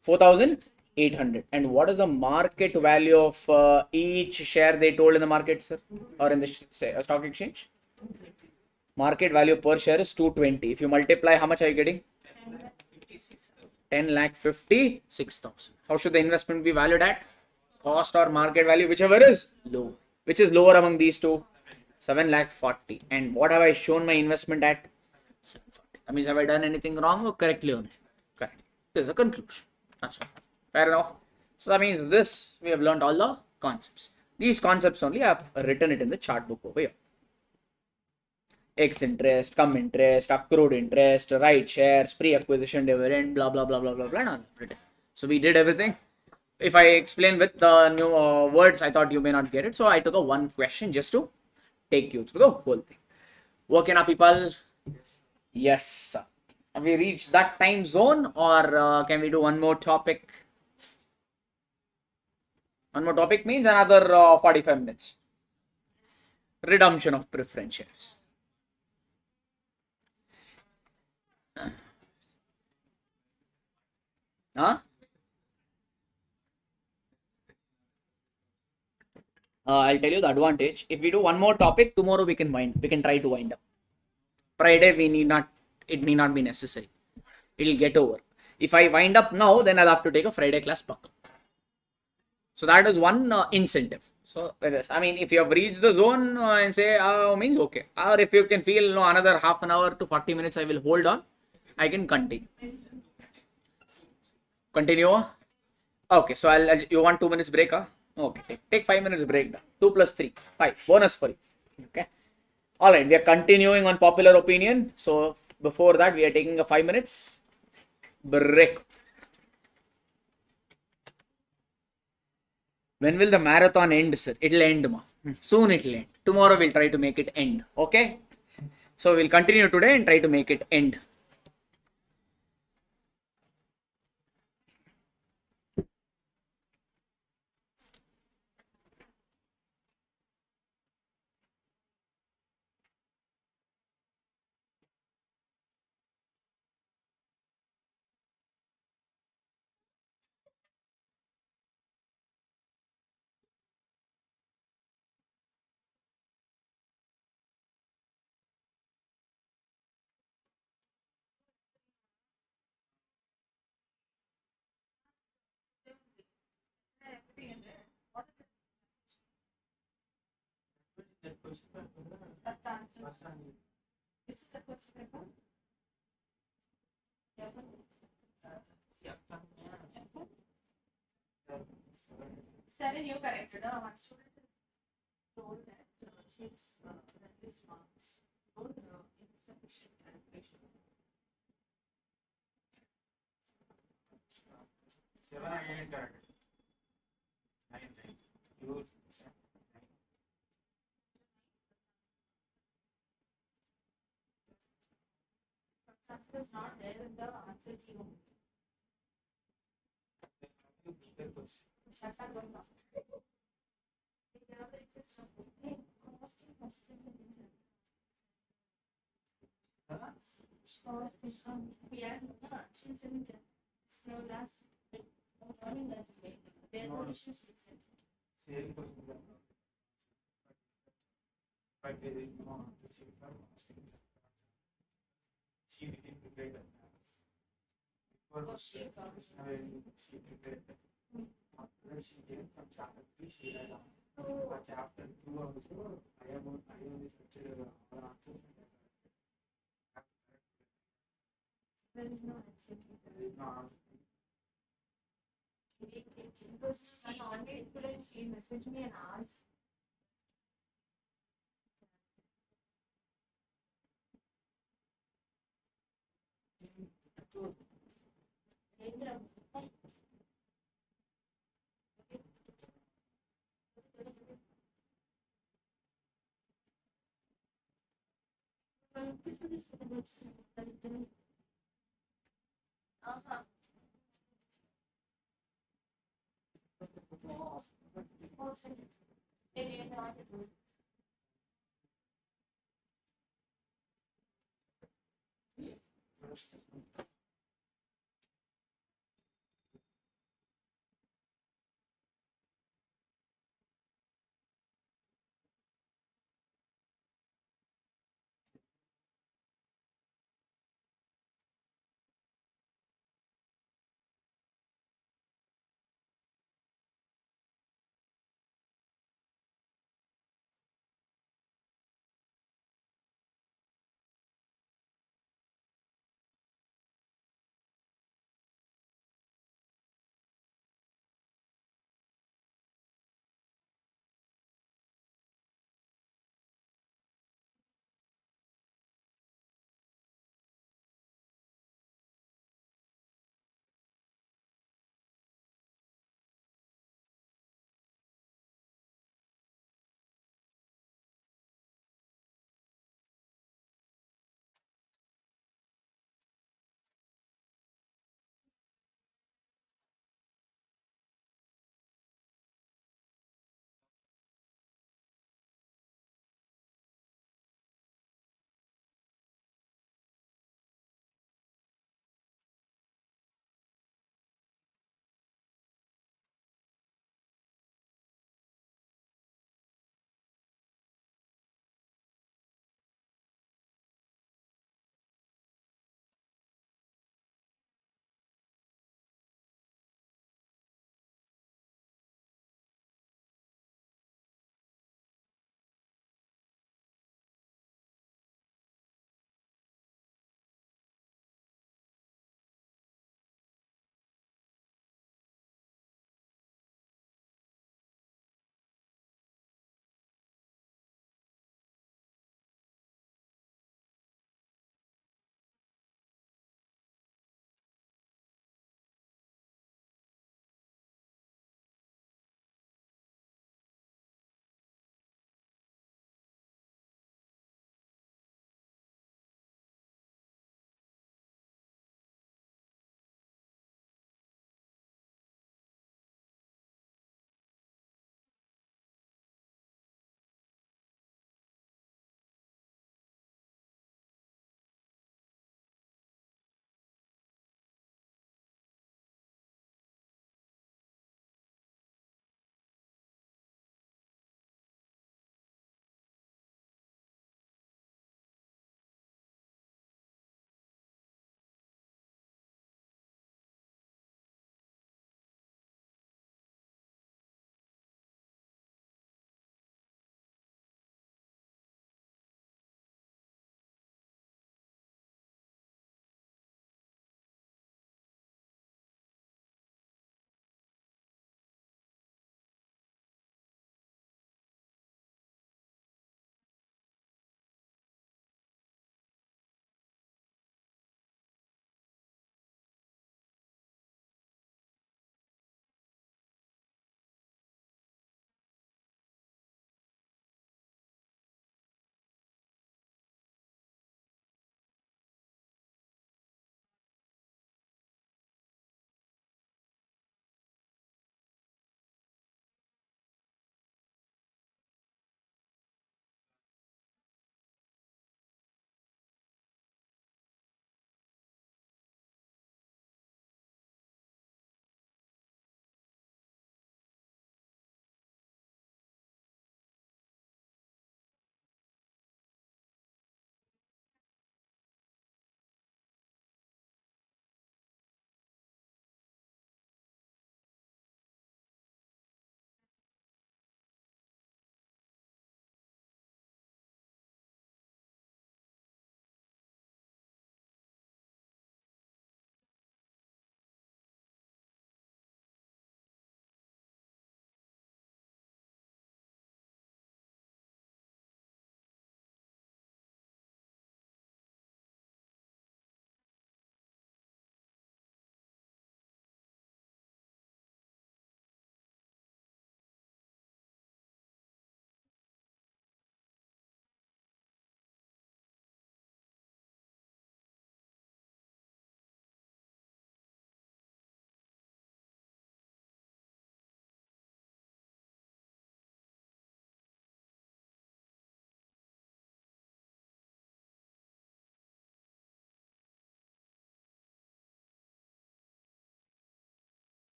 4,800. And what is the market value of each share they told in the market, sir, or in the stock exchange? Market value per share is 220. If you multiply, how much are you getting? 10 lakh 56,000. How should the investment be valued at? Cost or market value, whichever is low. Which is lower among these two? 7 lakh 40. And what have I shown my investment at? 740. That means have I done anything wrong or correctly only? Correct. This is a conclusion. That's all. Fair enough. So that means this, we have learned all the concepts. These concepts only I have written it in the chart book over here. X interest, cum interest, accrued interest, right shares, pre-acquisition dividend, blah, blah, blah, blah, blah, blah, written. So we did everything. If I explain with the new words, I thought you may not get it. So I took a one question just to take you through the whole thing. Working up, people? Yes. Have we reached that time zone or can we do one more topic? One more topic means another 45 minutes. Redemption of preference shares. Huh? I'll tell you the advantage. If we do one more topic, tomorrow we can wind. We can try to wind up. Friday we need not. It need not be necessary. It'll get over. If I wind up now, then I'll have to take a Friday class pakka. So that is one incentive. So I mean, if you have reached the zone and say means okay, or if you can feel no another half an hour to 40 minutes, I will hold on. I can continue. Continue. Okay, so you want 2 minutes break? Huh? Okay, take 5 minutes break. 2 plus 3, 5. Bonus for you. Okay. All right, we are continuing on popular opinion. So before that, we are taking a 5 minutes break. When will the marathon end, sir? It'll end, ma. Soon it'll end. Tomorrow we'll try to make it end. Okay. So we'll continue today and try to make it end. Seven you corrected. One student told that she's this marks told insufficient calculation. Seven again correct. Nine. You Answer is not there in the answer key. Shut up, don't laugh. They are just hey, costing questions and things. We are no actions in it's no last like learning last way. There are no issues with it. same question. But there is no answer sheet for asking. She didn't prepare the maths. Oh, she got it. She prepared the after she came from chapter 3, she read on. Oh, Chapter 2 also, I only searched all answers. there is no answer key. There is no answer. Because she on it, she messaged me and asked. Indra, uh-huh. Oh, oh, sorry.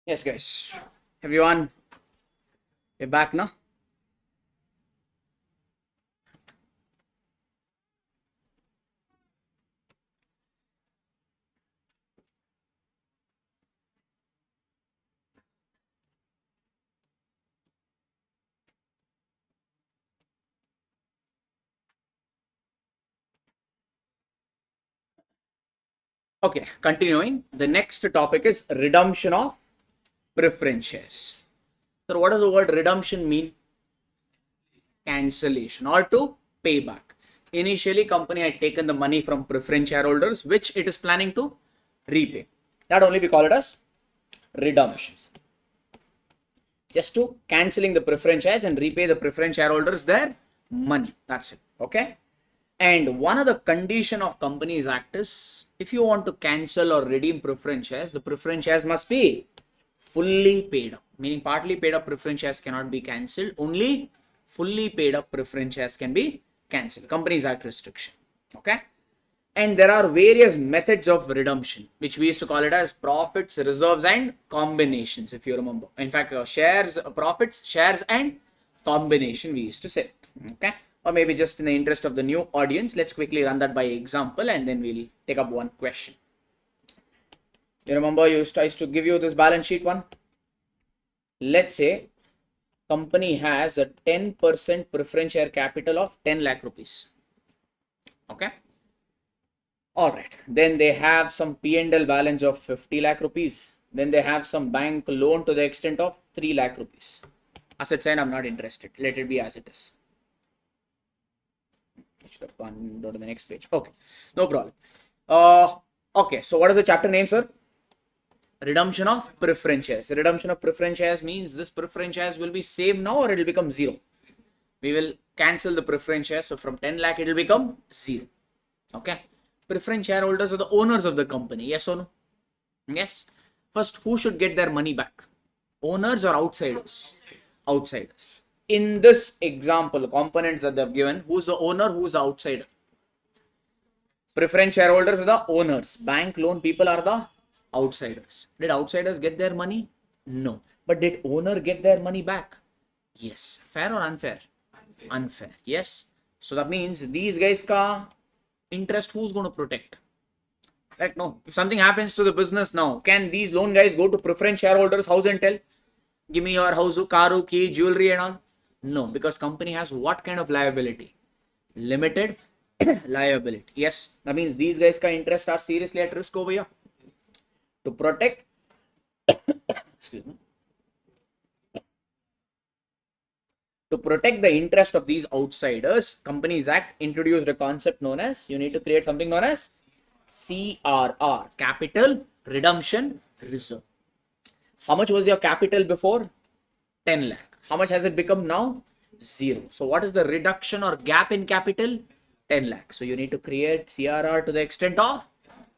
Yes, guys. Everyone, we're back now. Okay, continuing. The next topic is redemption of preference shares. So, what does the word redemption mean? Cancellation or to pay back. Initially, company had taken the money from preference shareholders, which it is planning to repay. That only we call it as redemption. Just to cancelling the preference shares and repay the preference shareholders their money. That's it. Okay. And one of the condition of Companies Act is if you want to cancel or redeem preference shares, the preference shares must be fully paid up. Meaning partly paid up preference shares cannot be cancelled. Only fully paid up preference shares can be cancelled. Companies Act restriction. Okay. And there are various methods of redemption, which we used to call it as profits, reserves, and combinations, if you remember. In fact, shares, profits, shares, and combination, we used to say. Okay. Or maybe just in the interest of the new audience, let's quickly run that by example and then we'll take up one question. You remember, I used to give you this balance sheet one. Let's say company has a 10% preference share capital of 10 lakh rupees. Okay. All right. Then they have some P&L balance of 50 lakh rupees. Then they have some bank loan to the extent of 3 lakh rupees. Asset side, I'm not interested. Let it be as it is. I should have gone to the next page. Okay. No problem. Okay. So what is the chapter name, sir? Redemption of preference shares. Redemption of preference shares means this preference shares will be same now or it will become zero. We will cancel the preference shares. So from 10 lakh, it will become zero. Okay. Preference shareholders are the owners of the company. Yes or no? Yes. First, who should get their money back? Owners or outsiders? Outsiders. In this example, components that they've given, who's the owner, who's the outsider? Preference shareholders are the owners. Bank loan people are the outsiders. Did outsiders get their money? No. But did owner get their money back? Yes. Fair or unfair? Unfair. Yes. So that means these guys ka interest who's going to protect? Right? No. If something happens to the business now, can these loan guys go to preference shareholders' house and tell, give me your house, car, key, jewelry and all? No, because company has what kind of liability? Limited liability. Yes. That means these guys' ka interest are seriously at risk over here. To protect, excuse me, to protect the interest of these outsiders, Companies Act introduced a concept known as, you need to create something known as CRR, Capital Redemption Reserve. How much was your capital before? 10 lakh. How much has it become now? 0. So what is the reduction or gap in capital? 10 lakh. So you need to create CRR to the extent of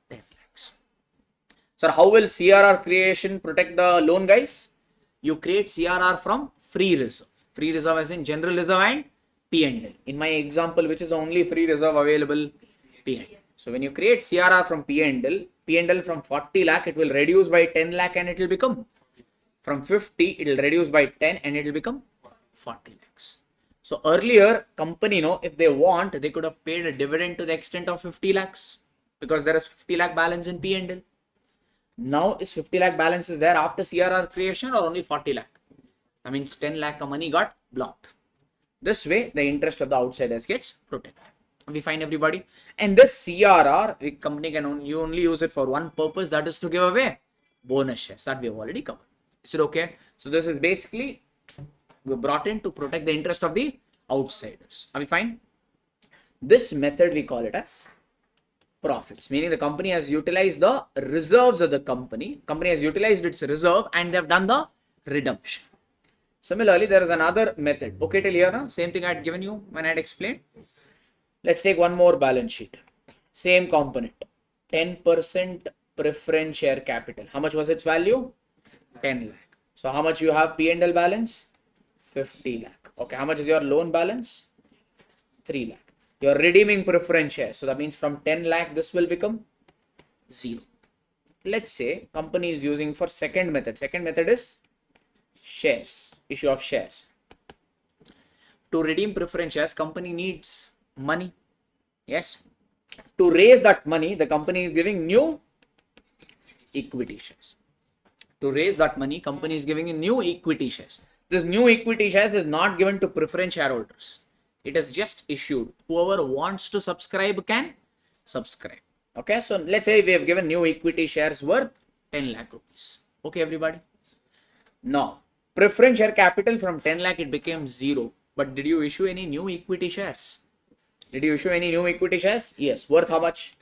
10 lakhs. So how will CRR creation protect the loan guys? You create CRR from free reserve. Free reserve as in general reserve and P&L. In my example, which is the only free reserve available? P&L. So when you create CRR from P&L from 40 lakh, it will reduce by 10 lakh and it will become, from 50, it will reduce by 10 and it will become 40 lakhs. So earlier, company, if they want, they could have paid a dividend to the extent of 50 lakhs because there is 50 lakh balance in P&L. Now is 50 lakh balance is there after CRR creation or only 40 lakh? That means 10 lakh of money got blocked. This way, the interest of the outsiders gets protected. We find everybody. And this CRR, the company can only use it for one purpose, that is to give away bonus shares that we have already covered. Is it okay? So this is basically we brought in to protect the interest of the outsiders. Are we fine? This method we call it as profits, meaning the company has utilized the reserves of the company. Company has utilized its reserve and they have done the redemption. Similarly, there is another method. Okay, till here, na? Same thing I had given you when I had explained. Let's take one more balance sheet. Same component. 10% preference share capital. How much was its value? 10 lakh. So how much you have P&L balance? 50 lakh. Okay, how much is your loan balance? 3 lakh. You're redeeming preference shares. So that means from 10 lakh, this will become 0. let's say company is using for second method. Second method is shares, issue of shares. To redeem preference shares, company needs money. Yes. To raise that money, the company is giving new equity shares. To raise that money, company is giving in new equity shares. This new equity shares is not given to preference shareholders. It is just issued. Whoever wants to subscribe can subscribe. Okay, so let's say we have given new equity shares worth 10 lakh rupees. Okay, everybody. Now, preference share capital from 10 lakh, it became 0. But did you issue any new equity shares? Did you issue any new equity shares? Yes. Worth how much?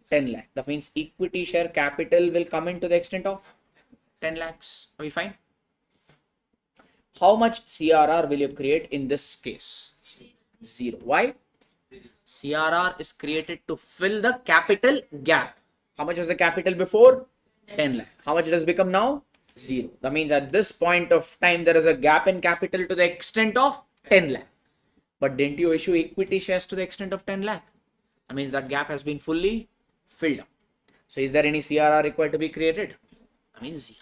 10 lakh. That means equity share capital will come in to the extent of 10 lakhs. Are we fine? How much CRR will you create in this case? 0. Why? CRR is created to fill the capital gap. How much was the capital before? 10 lakh. How much it has become now? 0. That means at this point of time, there is a gap in capital to the extent of 10 lakh. But didn't you issue equity shares to the extent of 10 lakh? That means that gap has been fully filled up. So is there any CRR required to be created? That means 0.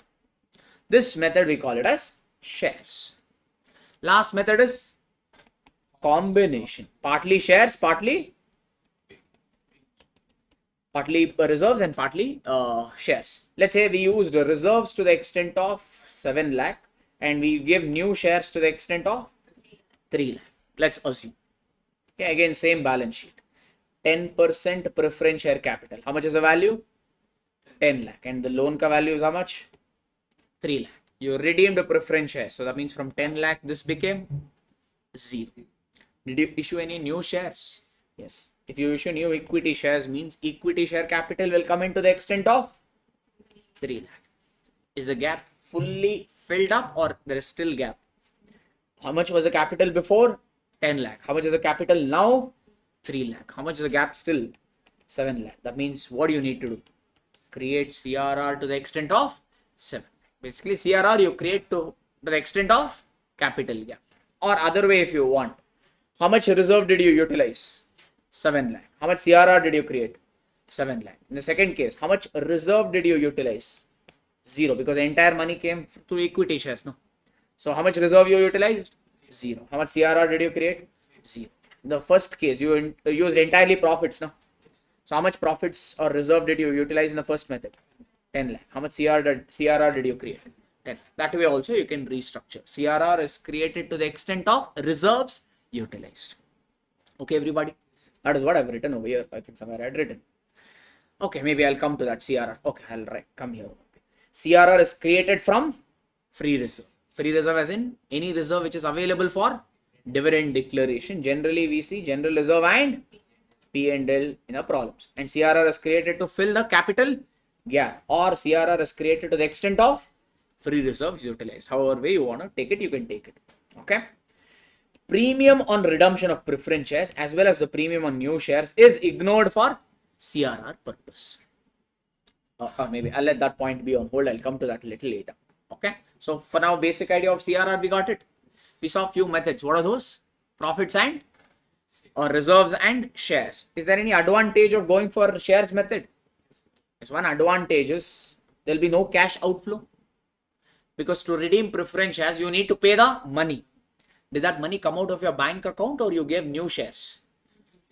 This method we call it as shares. Last method is combination. Partly shares, partly reserves and partly shares. Let's say we used reserves to the extent of 7 lakh and we give new shares to the extent of 3 lakh. Let's assume. Okay, again same balance sheet. 10% preference share capital. How much is the value? 10 lakh. And the loan ka value is how much? 3 lakh. You redeemed the preference share. So that means from 10 lakh this became 0. Did you issue any new shares? Yes. If you issue new equity shares, means equity share capital will come into the extent of 3 lakh. Is the gap fully filled up or there is still gap? How much was the capital before? 10 lakh. How much is the capital now? 3 lakh. How much is the gap still? 7 lakh. That means what do you need to do? Create CRR to the extent of 7 lakh. Basically CRR you create to the extent of capital gap. Or other way if you want. How much reserve did you utilize? 7 lakh. How much CRR did you create? 7 lakh. In the second case, how much reserve did you utilize? 0, because the entire money came through equity shares. No. So how much reserve you utilized? 0. How much CRR did you create? 0. In the first case, you used entirely profits. No. So how much profits or reserve did you utilize in the first method? 10 lakh. How much CRR did you create? 10. That way also you can restructure. CRR is created to the extent of reserves utilized. Okay, everybody. That is what I've written over here. I think somewhere I had written. Okay, maybe I'll come to that CRR. Okay, I'll write. Come here. CRR is created from free reserve. Free reserve as in any reserve which is available for dividend declaration. Generally, we see general reserve and P&L in our problems. And CRR is created to fill the capital gap, or CRR is created to the extent of free reserves utilized. However way you want to take it, you can take it. Okay. Premium on redemption of preference shares as well as the premium on new shares is ignored for CRR purpose. Maybe I'll let that point be on hold. I'll come to that a little later. Okay. So for now, basic idea of CRR, we got it. We saw few methods. What are those? Profits and or reserves and shares. Is there any advantage of going for shares method? Yes, one advantage is there will be no cash outflow. Because to redeem preference shares, you need to pay the money. Did that money come out of your bank account or you gave new shares?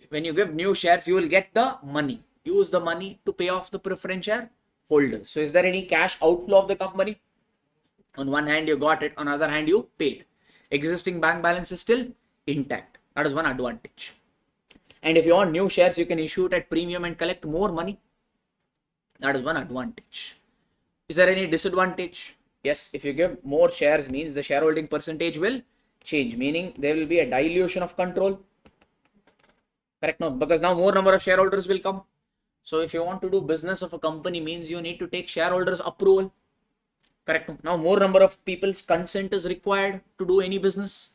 When you give new shares, you will get the money. Use the money to pay off the preference share holders. So is there any cash outflow of the company? On one hand, you got it. On the other hand, you paid. Existing bank balance is still intact. That is one advantage. And if you want new shares, you can issue it at premium and collect more money. That is one advantage. Is there any disadvantage? Yes, if you give more shares means the shareholding percentage will change, meaning there will be a dilution of control. Correct? No, because now more number of shareholders will come. So if you want to do business of a company means you need to take shareholders approval. Correct? Now more number of people's consent is required to do any business.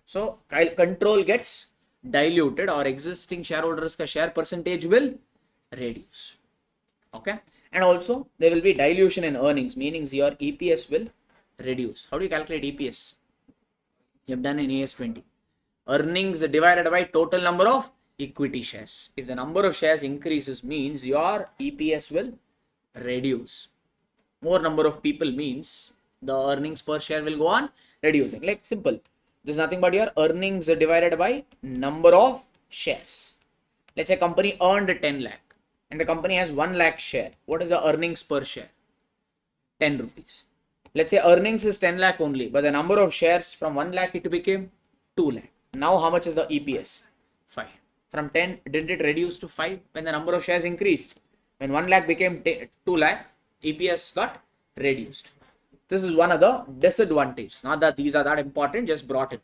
So control gets diluted or existing shareholders ka share percentage will reduce. Okay. And also there will be dilution in earnings, meaning your EPS will reduce. How do you calculate EPS? You have done in AS20. Earnings divided by total number of equity shares. If the number of shares increases means your EPS will reduce. More number of people means the earnings per share will go on reducing. Like simple. This is nothing but your earnings divided by number of shares. Let's say company earned 10 lakh and the company has 1 lakh share. What is the earnings per share? 10 rupees. Let's say earnings is 10 lakh only, but the number of shares from 1 lakh it became 2 lakh. Now how much is the EPS? 5. From 10, didn't it reduce to 5 when the number of shares increased? When 1 lakh became 2 lakh, EPS got reduced. This is one of the disadvantages. Not that these are that important, just brought in.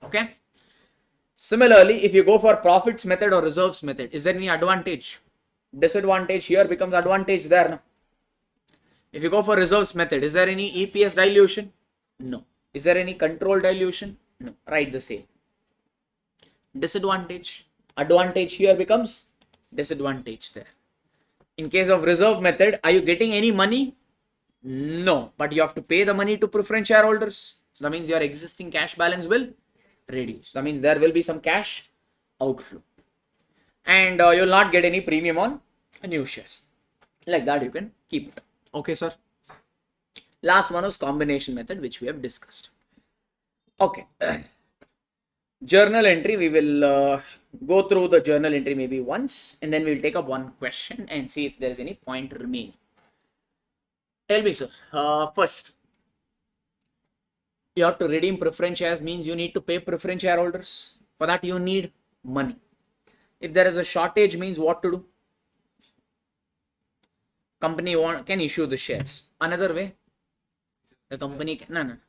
Okay. Similarly, if you go for profits method or reserves method, is there any advantage? Disadvantage here becomes advantage there. No? If you go for reserves method, is there any EPS dilution? No. Is there any control dilution? No. Right, the same. Disadvantage. Advantage here becomes disadvantage there. In case of reserve method, are you getting any money? No. But you have to pay the money to preference shareholders. So that means your existing cash balance will reduce. That means there will be some cash outflow. And you'll not get any premium on new shares. Like that you can keep it. Okay, sir. Last one was combination method, which we have discussed. Okay. Journal entry, we will go through the journal entry maybe once and then we'll take up one question and see if there is any point remaining. Tell me, sir. First, you have to redeem preference shares means you need to pay preference shareholders. For that, you need money. If there is a shortage means what to do? Company can issue the shares. Another way, the company can,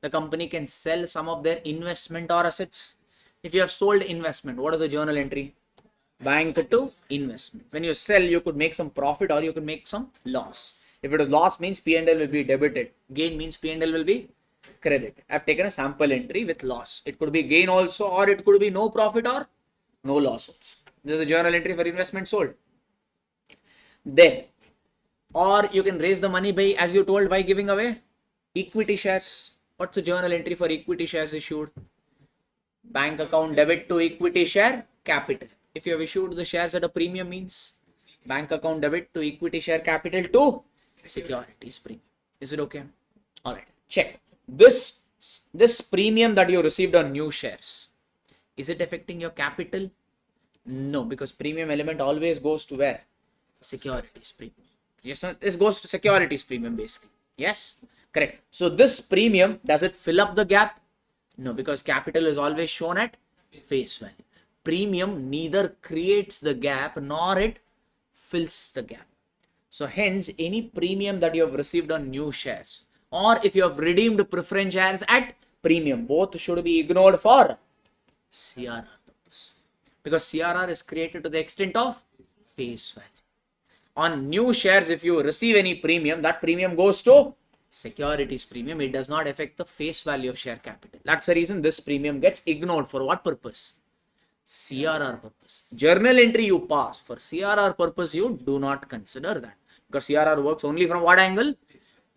the company can sell some of their investment or assets. If you have sold investment, what is the journal entry? Bank to investment. When you sell, you could make some profit or you could make some loss. If it is loss means P&L will be debited. Gain means P&L will be credited. I have taken a sample entry with loss. It could be gain also or it could be no profit or no loss also. This is a journal entry for investment sold. Then, or you can raise the money by, as you told, by giving away equity shares. What's the journal entry for equity shares issued? Bank account debit to equity share capital. If you have issued the shares at a premium means bank account debit to equity share capital to securities premium. Is it okay? All right. Check. This premium that you received on new shares, is it affecting your capital? No, because premium element always goes to where? Securities premium. Yes, this goes to securities premium basically. Yes, correct. So this premium, does it fill up the gap? No, because capital is always shown at face value. Premium neither creates the gap nor it fills the gap. So hence, any premium that you have received on new shares or if you have redeemed preference shares at premium, both should be ignored for CRR purpose. Because CRR is created to the extent of face value. On new shares, if you receive any premium, that premium goes to securities premium. It does not affect the face value of share capital. That's the reason this premium gets ignored. For what purpose? CRR purpose. Journal entry you pass. For CRR purpose, you do not consider that. Because CRR works only from what angle?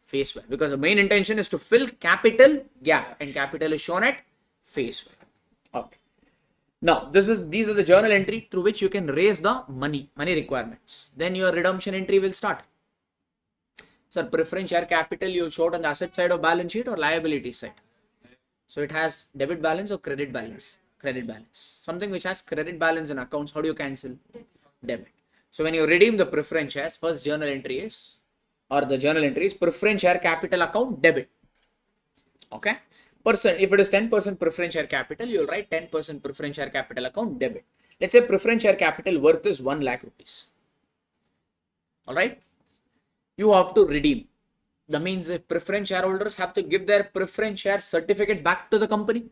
Face value. Because the main intention is to fill capital gap. And capital is shown at face value. Okay. Now, these are the journal entry through which you can raise the money requirements. Then your redemption entry will start. Sir, preference share capital you showed on the asset side of balance sheet or liability side. So it has debit balance or credit balance? Credit balance. Something which has credit balance in accounts, how do you cancel? Debit. So when you redeem the preference shares, first journal entry is, or the journal entry is preference share capital account debit. Okay. If it is 10% preference share capital, you'll write 10% preference share capital account debit. Let's say preference share capital worth is 1 lakh rupees. All right. You have to redeem. That means if preference shareholders have to give their preference share certificate back to the company.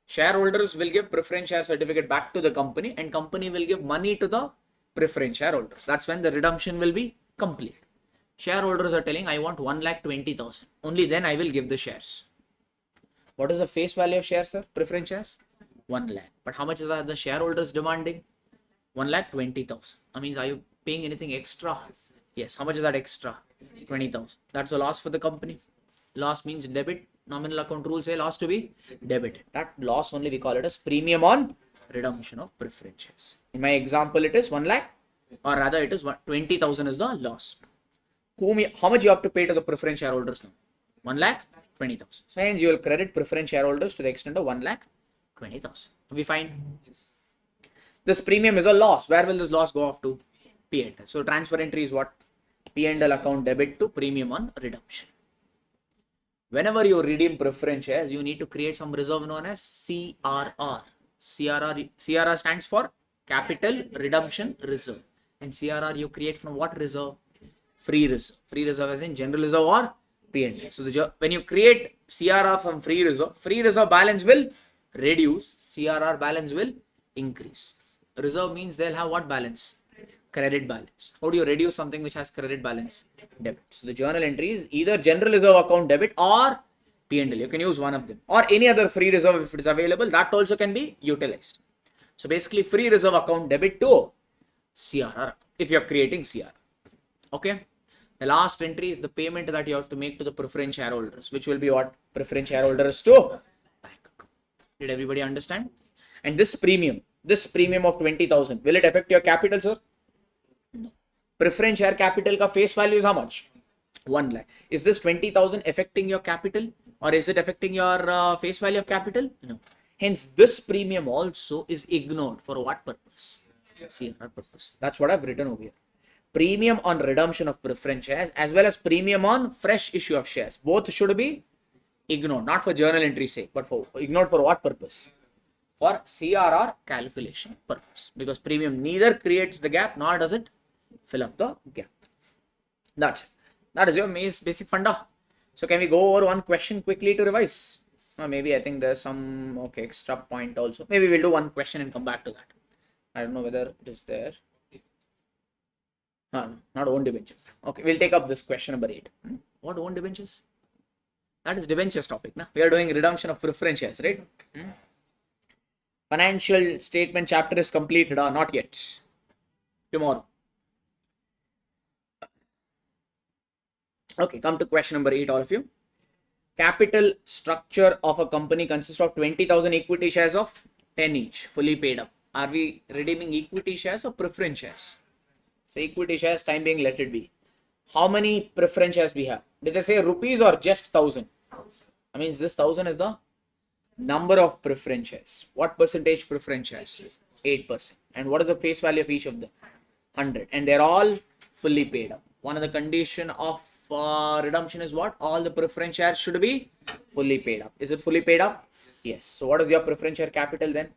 Shareholders will give preference share certificate back to the company and company will give money to the preference shareholders. That's when the redemption will be complete. Shareholders are telling, I want 1,20,000. Only then I will give the shares. What is the face value of shares, sir? Preference shares? 1 lakh. But how much is the shareholders demanding? 1,20,000. That means, are you paying anything extra? Yes. How much is that extra? 20,000. That's a loss for the company. Loss means debit. Nominal account rules say loss to be debited. That loss only we call it as premium on redemption of preference shares. In my example, it is 1 lakh, or rather it is 20,000 is the loss. how much you have to pay to the preference shareholders now? 1,20,000. So hence you will credit preference shareholders to the extent of 1,20,000. We fine. This premium is a loss. Where will this loss go off to? P&L. So transfer entry is what? P&L account debit to premium on redemption. Whenever you redeem preference shares, you need to create some reserve known as CRR. CRR stands for Capital Redemption Reserve. And CRR you create from what reserve? Free reserve. Free reserve as in general reserve or P&L. So when you create CRR from free reserve balance will reduce, CRR balance will increase. Reserve means they'll have what balance? Credit balance. How do you reduce something which has credit balance? Debit. So the journal entry is either general reserve account debit or P&L. You can use one of them or any other free reserve if it is available. That also can be utilized. So basically free reserve account debit to CRR if you are creating CRR. Okay. The last entry is the payment that you have to make to the preference shareholders, which will be what? Preference shareholders to bank account. Did everybody understand? And this premium of 20,000, will it affect your capital, sir? No. Preference share capital ka face value is how much? 1 lakh. Is this 20,000 affecting your capital or is it affecting your face value of capital? No. Hence, this premium also is ignored. For what purpose? CRR purpose. That's what I've written over here. Premium on redemption of preference shares as well as premium on fresh issue of shares. Both should be ignored, not for journal entry sake, but for ignored for what purpose? For CRR calculation purpose. Because premium neither creates the gap nor does it fill up the gap. That's it. That is your basic funda. So can we go over one question quickly to revise? Or maybe I think there's some extra point also. Maybe we'll do one question and come back to that. I don't know whether it is there. No, not own debentures. Okay, we'll take up this question number 8. What own debentures? That is debentures topic. Na? We are doing redemption of preference shares, right? Financial statement chapter is completed or not yet? Tomorrow. Okay, come to question number 8, all of you. Capital structure of a company consists of 20,000 equity shares of 10 each, fully paid up. Are we redeeming equity shares or preference shares? So equity shares, time being, let it be. How many preference shares we have? Did I say rupees or just 1,000? I mean, this 1,000 is the number of preference shares. What percentage preference shares? 8%. And what is the face value of each of them? 100. And they're all fully paid up. One of the condition of redemption is what? All the preference shares should be fully paid up. Is it fully paid up? Yes. So what is your preference share capital then?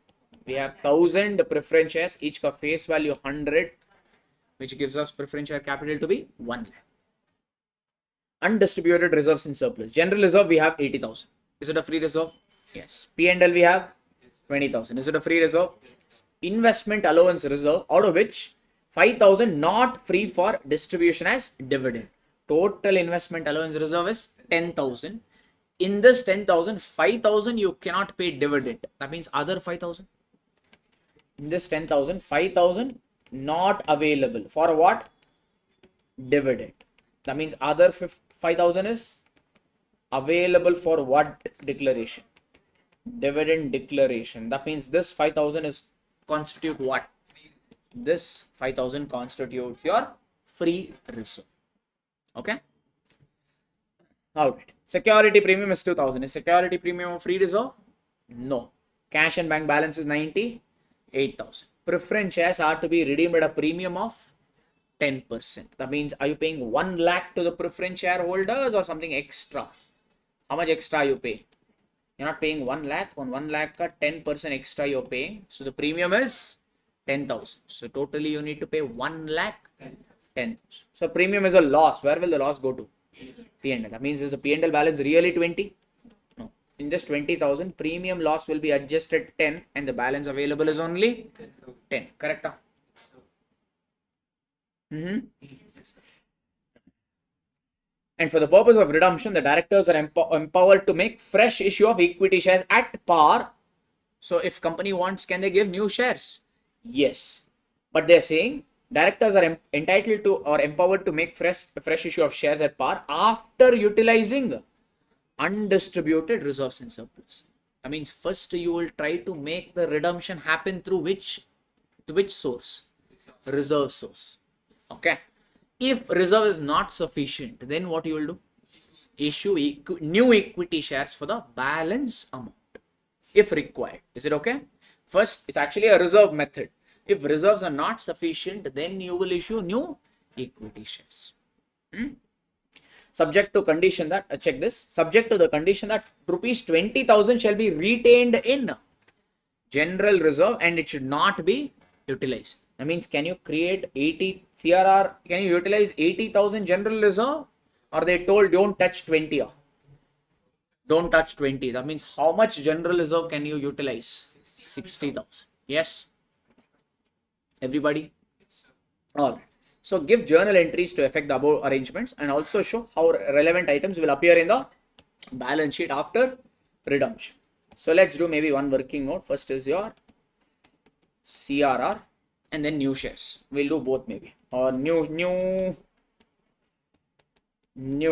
We have 1,000 preference shares, each ka face value 100, which gives us preference share capital to be 1 lakh. Undistributed reserves in surplus. General reserve we have 80,000. Is it a free reserve? Yes. P&L we have 20,000. Is it a free reserve? Investment allowance reserve, out of which 5,000 not free for distribution as dividend. Total investment allowance reserve is 10,000. In this 10,000, 5,000 you cannot pay dividend. That means other 5,000. In this 10,000, 5,000 not available for what? Dividend. That means other 5,000 is available for what declaration? Dividend declaration. That means this 5,000 is constitute what? This 5,000 constitutes your free reserve. Okay. All right. Security premium is 2,000. Is security premium a free reserve? No. Cash and bank balance is 98,000. Preference shares are to be redeemed at a premium of 10%. That means, are you paying 1 lakh to the preference shareholders or something extra? How much extra are you paying? You're not paying 1 lakh. On 1 lakh, 10% extra you're paying. So the premium is 10,000. So totally you need to pay 1 lakh 10,000. So premium is a loss. Where will the loss go to? P&L. That means, is the P&L balance really 20? No. In this 20,000, premium loss will be adjusted 10 and the balance available is only 10. Correct? And for the purpose of redemption, the directors are empowered to make fresh issue of equity shares at par. So if company wants, can they give new shares? Yes. But they're saying directors are entitled to or empowered to make fresh issue of shares at par after utilizing undistributed reserves in surplus. That means first you will try to make the redemption happen through which source? Reserve source. Okay. If reserve is not sufficient, then what you will do? Issue new equity shares for the balance amount if required. Is it okay? First, it's actually a reserve method. If reserves are not sufficient, then you will issue new equity shares. Subject to condition that, check this, subject to the condition that rupees 20,000 shall be retained in general reserve and it should not be utilized. That means, can you create 80 CRR? Can you utilize 80,000 general reserve? Or they told don't touch 20? Don't touch 20. That means how much general reserve can you utilize? 60,000. Yes. Everybody? All right. So give journal entries to affect the above arrangements and also show how relevant items will appear in the balance sheet after redemption. So let's do maybe one working note. First is your CRR and then new shares. We'll do both maybe. Or new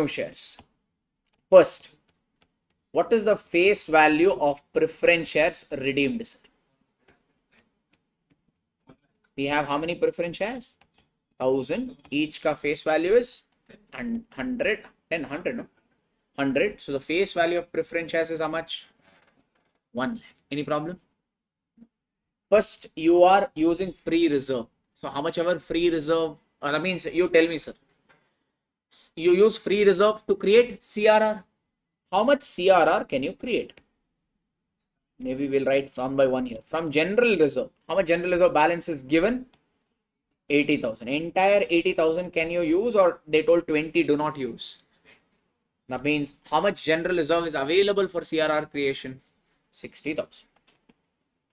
shares. First, what is the face value of preference shares redeemed, sir? We have how many preference shares? 1,000. Each ka face value is 100. 100, no? 100. So the face value of preference shares is how much? 1 lakh. Any problem? First, you are using free reserve. So how much ever free reserve, that means you tell me, sir. You use free reserve to create CRR. How much CRR can you create? Maybe we'll write one by one here. From general reserve, how much general reserve balance is given? 80,000. Entire 80,000 can you use, or they told 20 do not use? That means how much general reserve is available for CRR creation? 60,000.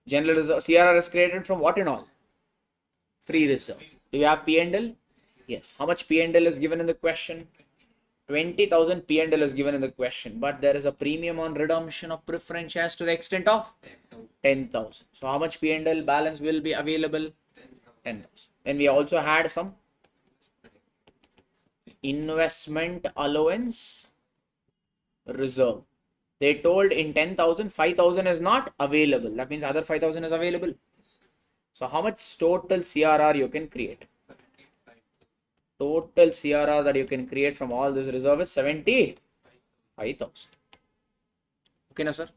General reserve CRR is created from what and all? Free reserve. Do you have P&L? Yes. How much P&L is given in the question? 20,000 P&L is given in the question, but there is a premium on redemption of preference shares to the extent of 10,000. So how much P&L balance will be available? 10,000. Then we also had some investment allowance reserve. They told in 10,000, 5,000 is not available. That means other 5,000 is available. So how much total CRR you can create? Total CRR that you can create from all this reserve is 75,000. Okay, na sir?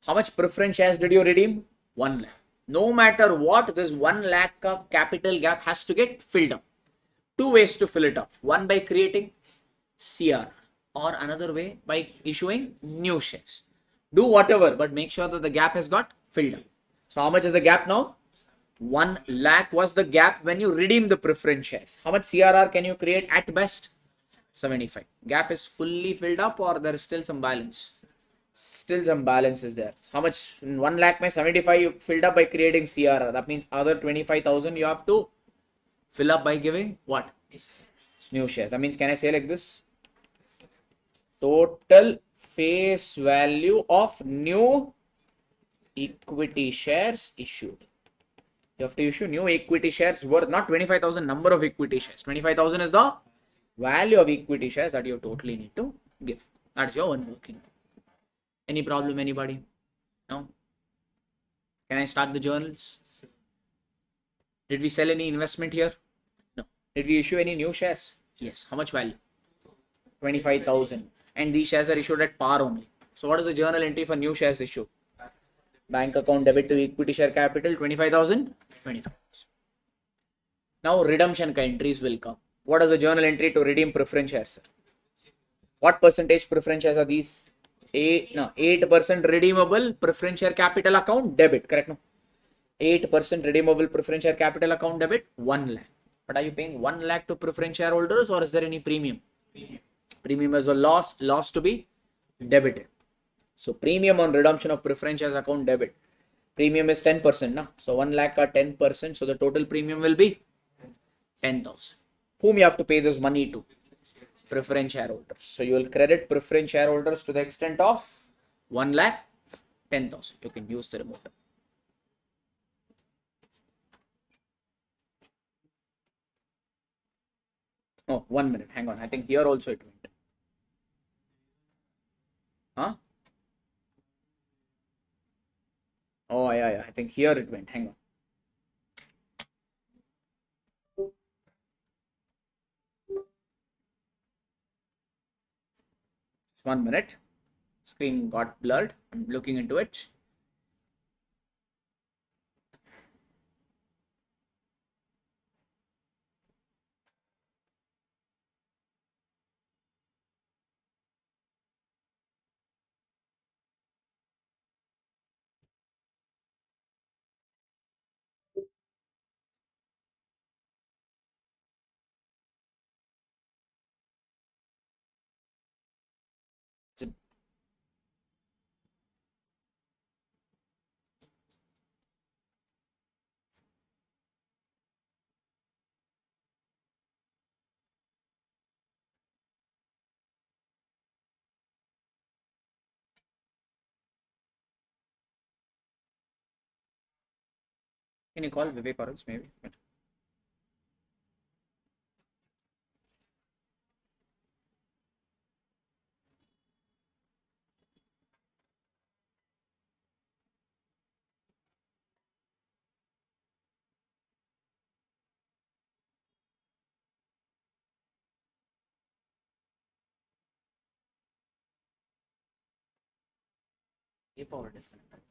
How much preference shares did you redeem? 1 lakh. No matter what, this 1 lakh capital gap has to get filled up. Two ways to fill it up. One by creating CRR, or another way by issuing new shares. Do whatever, but make sure that the gap has got filled up. So how much is the gap now? 1 lakh was the gap when you redeem the preference shares. How much CRR can you create at best? 75. Gap is fully filled up, or there is still some balance? Still some balance is there. How much? 1 lakh by 75 you filled up by creating CRR. That means other 25,000 you have to fill up by giving what? New shares. That means, can I say like this? Total face value of new equity shares issued. You have to issue new equity shares worth not 25,000 number of equity shares. 25,000 is the value of equity shares that you totally need to give. That's your one working. Any problem, anybody? No? Can I start the journals? Did we sell any investment here? No. Did we issue any new shares? Yes. How much value? 25,000. And these shares are issued at par only. So what is the journal entry for new shares issued? Bank account debit to equity share capital 25,000. 25,000. Now redemption entries will come. What is the journal entry to redeem preference shares, sir? What percentage preference shares are these? 8% redeemable preference share capital account debit. Correct? No. 8% redeemable preference share capital account debit 1 lakh. But are you paying 1 lakh to preference shareholders, or is there any premium? Premium is a loss to be debited. So premium on redemption of preference shares account debit. Premium is 10%. Na? So 1 lakh are 10%. So the total premium will be 10,000. Whom you have to pay this money to? Preference shareholders. So you will credit preference shareholders to the extent of 1 lakh 10,000. You can use the remote. Oh, 1 minute. Hang on. I think here also it went. Huh? Oh, yeah. I think here it went. Hang on. 1 minute. Screen got blurred. I'm looking into it. So, can you call Vivek or else maybe? Power disconnected.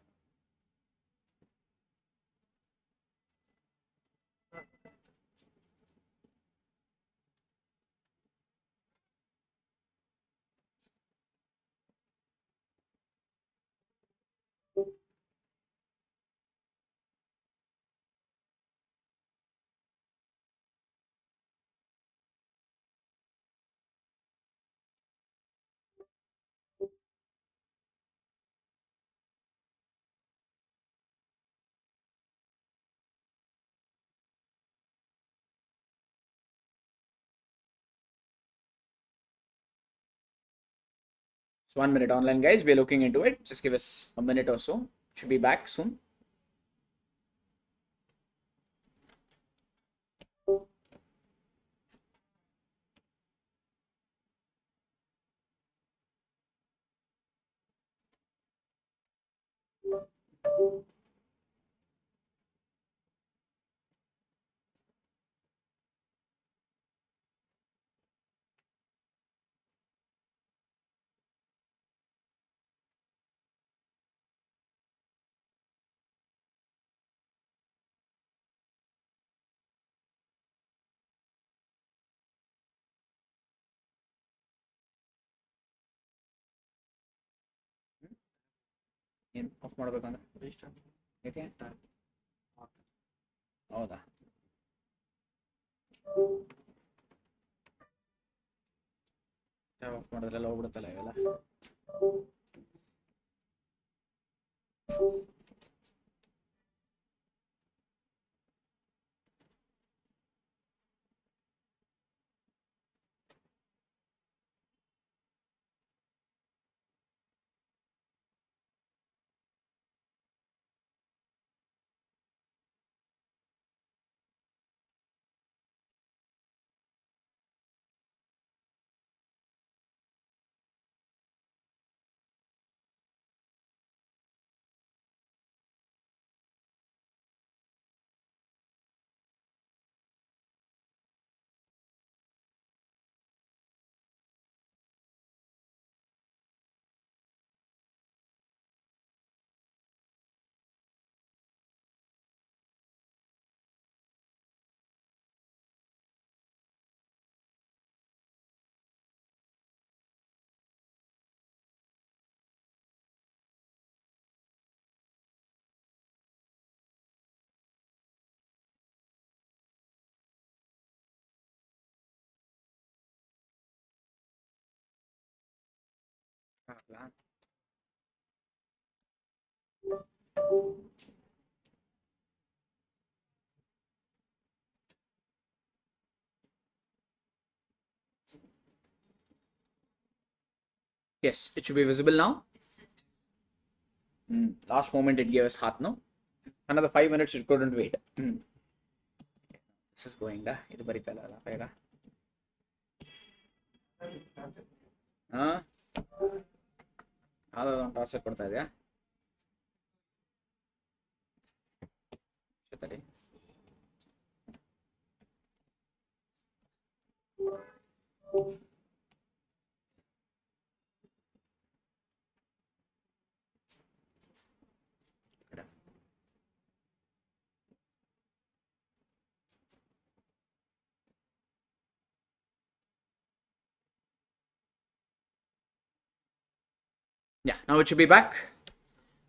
So 1 minute online, guys. We're looking into it. Just give us a minute or so. Should be back soon. ಏನು of ಮಾಡಬೇಕಂದ್ರೆ ಯಾಕೆ ಹೌದಾ of ಮಾಡಿದ್ರೆಲ್ಲ ಹೋಗ್ಬಿಡುತ್ತಲ್ಲ ಇವೆಲ್ಲ Yes, it should be visible now. Last moment it gave us heart, no? Another 5 minutes it couldn't wait. This is going da. ಇದು ಬರೀತಲ್ಲ ಬೇಗ ಯಾವುದೋ ಒಂದು torture ಕೊಡ್ತಾ ಇದೆಯಾ ಜೊತೆಲಿ Yeah, now it should be back.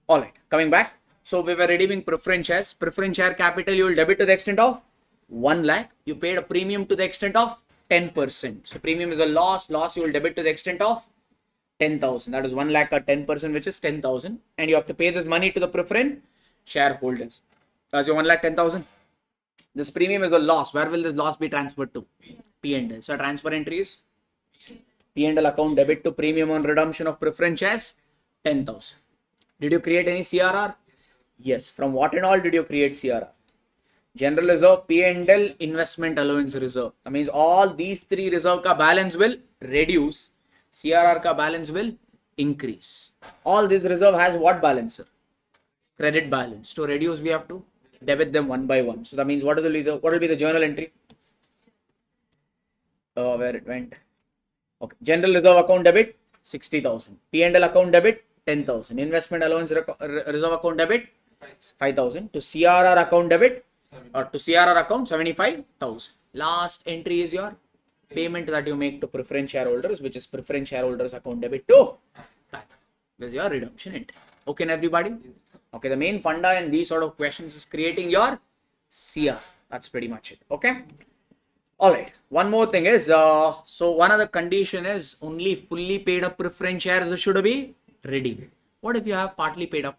All right, coming back. So we were redeeming preference shares. Preference share capital you will debit to the extent of 1 lakh. You paid a premium to the extent of 10%. So premium is a loss. Loss you will debit to the extent of 10,000. That is 1 lakh or 10%, which is 10,000. And you have to pay this money to the preference shareholders. That's your 1 lakh 10,000. This premium is a loss. Where will this loss be transferred to? P&L. So transfer entry is P&L account debit to premium on redemption of preference shares 10,000. Did you create any CRR? Yes. From what and all did you create CRR? General reserve, P&L, investment allowance reserve. That means all these three reserve ka balance will reduce. CRR ka balance will increase. All this reserve has what balance? Credit balance. To reduce, we have to debit them one by one. So that means what will be the journal entry? Where it went? Okay. General reserve account debit 60,000. P&L account debit 10,000. Investment allowance reserve account debit 5,000. To CRR account debit or to CRR account 75,000. Last entry is your payment that you make to preference shareholders, which is preference shareholders account debit to PAT. This is your redemption entry. Okay, everybody? Okay, the main funda in these sort of questions is creating your CR. That's pretty much it. Okay. All right. One more thing is, so one other condition is only fully paid up preference shares should be redeemed. What if you have partly paid up?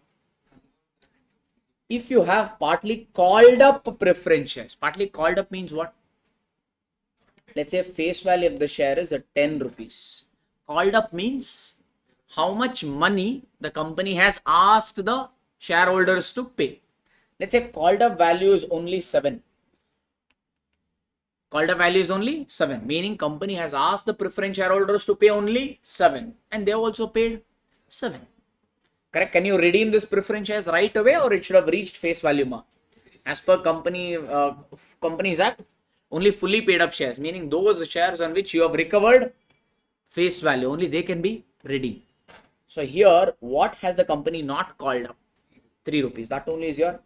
If you have partly called up preference shares, partly called up means what? Let's say face value of the share is at 10 rupees. Called up means how much money the company has asked the shareholders to pay. Let's say called up value is only 7. Called up value is only 7, meaning company has asked the preference shareholders to pay only 7 and they also paid 7. Correct? Can you redeem this preference shares right away or it should have reached face value mark? As per Companies Act, only fully paid up shares, meaning those shares on which you have recovered face value, only they can be redeemed. So here, what has the company not called up? 3 rupees. That only is your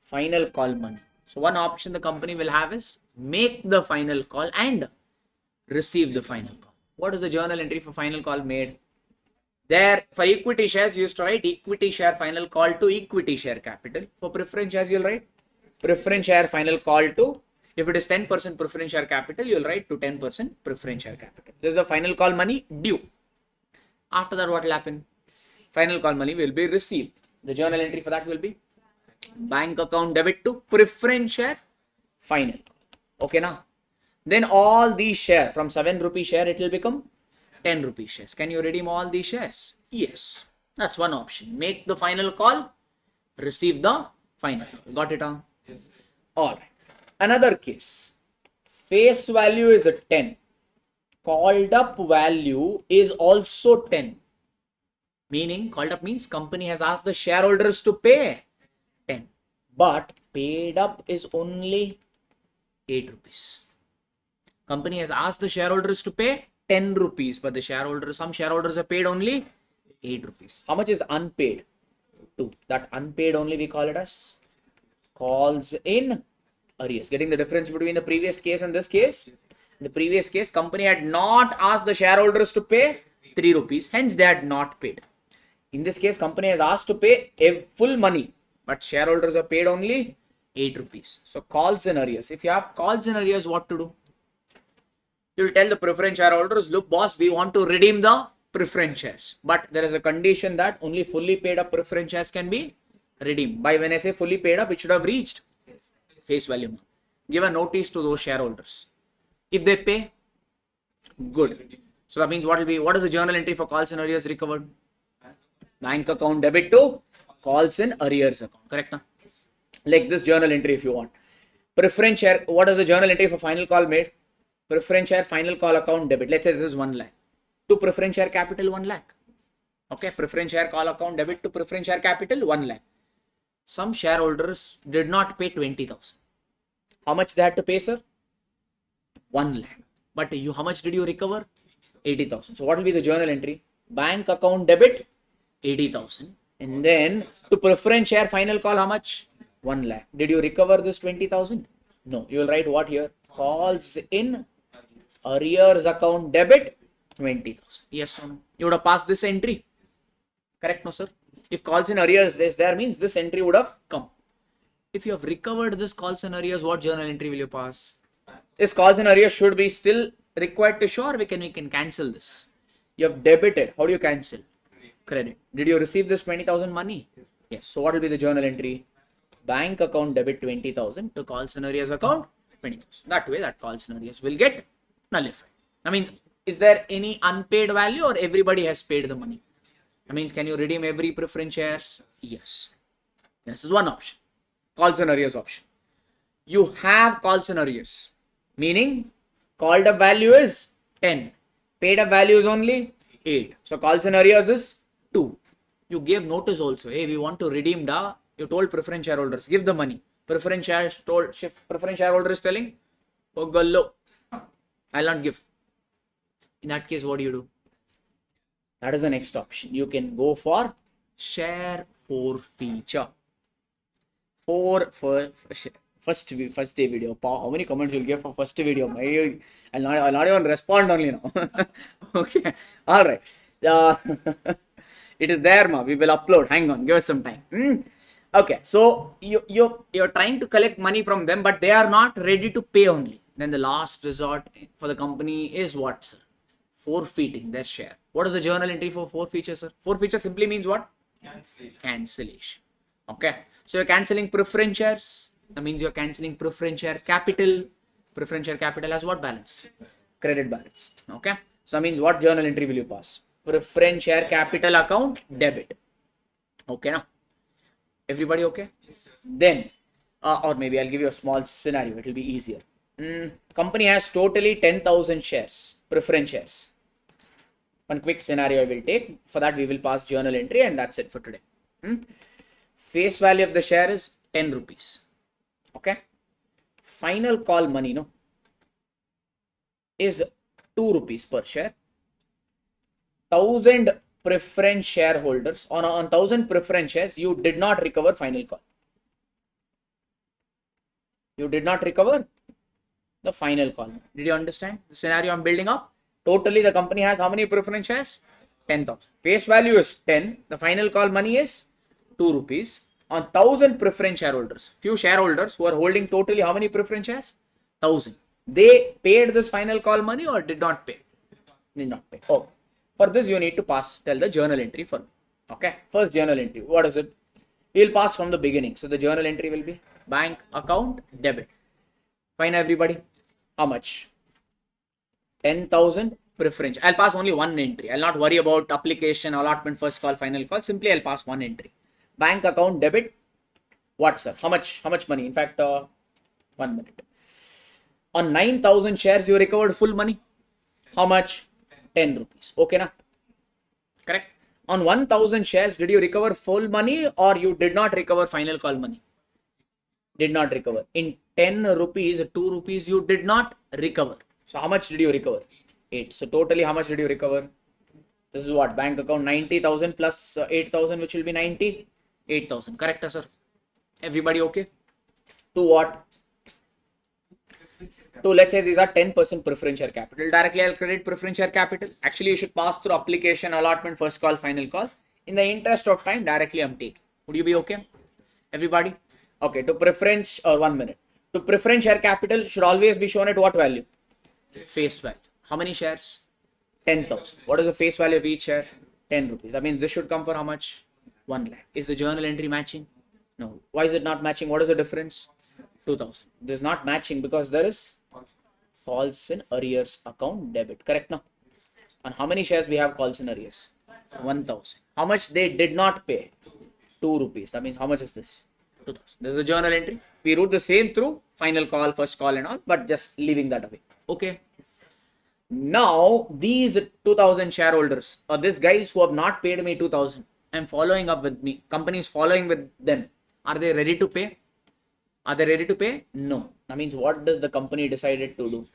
final call money. So one option the company will have is make the final call and receive the final call. What is the journal entry for final call made? There, for equity shares, you used to write equity share final call to equity share capital. For preference shares, you'll write preference share final call to, if it is 10% preference share capital, you'll write to 10% preference share capital. This is the final call money due. After that, what will happen? Final call money will be received. The journal entry for that will be bank account debit to preference share final. Okay, now. Then all these share from 7 rupee share, it will become 10 rupee shares. Can you redeem all these shares? Yes. That's one option. Make the final call, receive the final call. Got it? Huh? Yes. All right. Another case. Face value is a 10. Called up value is also 10. Meaning, called up means company has asked the shareholders to pay 10. But paid up is only 8 rupees. Company has asked the shareholders to pay 10 rupees, but some shareholders have paid only 8 rupees. How much is unpaid? 2. That unpaid only we call it as calls in arrears. Getting the difference between the previous case and this case? In the previous case, company had not asked the shareholders to pay 3 rupees, hence they had not paid. In this case, company has asked to pay a full money, but shareholders have paid only 8 rupees. So calls in arrears. If you have calls in arrears, what to do? You'll tell the preference shareholders, look boss, we want to redeem the preference shares. But there is a condition that only fully paid up preference shares can be redeemed. By when I say fully paid up, it should have reached face value. Give a notice to those shareholders. If they pay, good. So that means what is the journal entry for calls in arrears recovered? Bank account debit to calls in arrears account. Correct? Now? Like this journal entry if you want. Preference share, what is the journal entry for final call made? Preference share final call account debit. Let's say this is 1 lakh. To preference share capital 1 lakh. Okay, preference share call account debit to preference share capital 1 lakh. Some shareholders did not pay 20,000. How much they had to pay, sir? 1 lakh. But how much did you recover? 80,000. So what will be the journal entry? Bank account debit 80,000. And then to preference share final call, how much? 1 lakh. Did you recover this 20,000? No. You will write what here? Calls in arrears account debit 20,000. Yes or no? You would have passed this entry. Correct, no sir? If calls in arrears is there means this entry would have come. If you have recovered this calls in arrears, what journal entry will you pass? This calls in arrears should be still required to show, or we can cancel this. You have debited. How do you cancel? Credit. Did you receive this 20,000 money? Yes. So what will be the journal entry? Bank account debit 20,000 to calls in arrears account 20,000. That way that calls in arrears will get nullified. That means, is there any unpaid value or everybody has paid the money? That means, can you redeem every preference shares? Yes. This is one option. Calls in arrears option. You have calls in arrears, meaning called up value is 10, paid up value is only 8. So calls in arrears is 2. You gave notice also. Hey, we want to redeem da. You told preference shareholders, give the money. Preference shareholder is telling, oh gallo, I'll not give. In that case, what do you do? That is the next option. You can go for share forfeiture. First day video. How many comments you'll give for first video? I'll not even respond only now. Okay. All right. It is there, ma. We will upload. Hang on. Give us some time. Okay. So you're trying to collect money from them, but they are not ready to pay only. Then the last resort for the company is what, sir? Forfeiting their share. What is the journal entry for forfeiture, sir? Forfeiture simply means what? Cancellation. Okay. So you're cancelling preference shares. That means you're cancelling preference share capital. Preference share capital has what balance? Credit balance. Okay. So that means what journal entry will you pass? Preference share capital account debit. Okay now. Everybody okay? Yes. Then, or maybe I'll give you a small scenario. It will be easier. Company has totally 10,000 shares, preference shares. One quick scenario I will take. For that we will pass journal entry and that's it for today. Face value of the share is 10 rupees. Okay. Final call money, no, is 2 rupees per share. 1,000 preference shareholders on 1,000 preference shares, you did not recover final call. You did not recover the final call. Did you understand the scenario I'm building up? Totally the company has how many preference shares? 10,000. Face value is 10. The final call money is 2 rupees. On 1,000 preference shareholders, few shareholders who are holding totally how many preference shares? 1,000. They paid this final call money or did not pay? Did not pay. Oh, for this you need to tell the journal entry for me. Okay. First journal entry. What is it? We'll pass from the beginning. So the journal entry will be bank account debit. Fine, everybody. How much? 10,000 preference. I'll pass only one entry. I'll not worry about application, allotment, first call, final call. Simply I'll pass one entry. Bank account debit. What, sir? How much money? In fact, 1 minute. On 9,000 shares, you recovered full money. How much? 10 rupees. Okay, na? Correct. On 1,000 shares, did you recover full money or you did not recover final call money? Did not recover. In 10 rupees, 2 rupees, you did not recover. So how much did you recover? 8. So totally how much did you recover? This is what? Bank account 90,000 plus 8,000, which will be 98,000. Correct, sir? Everybody okay? To what? To let's say these are 10% preference share capital. Directly I'll credit preference share capital. Actually, you should pass through application, allotment, first call, final call. In the interest of time, directly I'm taking. Would you be okay? Everybody? Okay, to preference, or 1 minute. To preference share capital should always be shown at what value? Face value. How many shares? 10,000. What is the face value of each share? 10 rupees. I mean, this should come for how much? 1 lakh. Is the journal entry matching? No. Why is it not matching? What is the difference? 2,000. This is not matching because there is calls in arrears account debit. Correct now? And how many shares we have calls in arrears? 1,000. How much they did not pay? 2 rupees. That means how much is this? 2,000. This is the journal entry. We wrote the same through final call, first call and all, but just leaving that away. Okay. Now, these 2,000 shareholders or these guys who have not paid me 2,000 and following up with me, company is following with them. Are they ready to pay? Are they ready to pay? No. That means what does the company decided to do?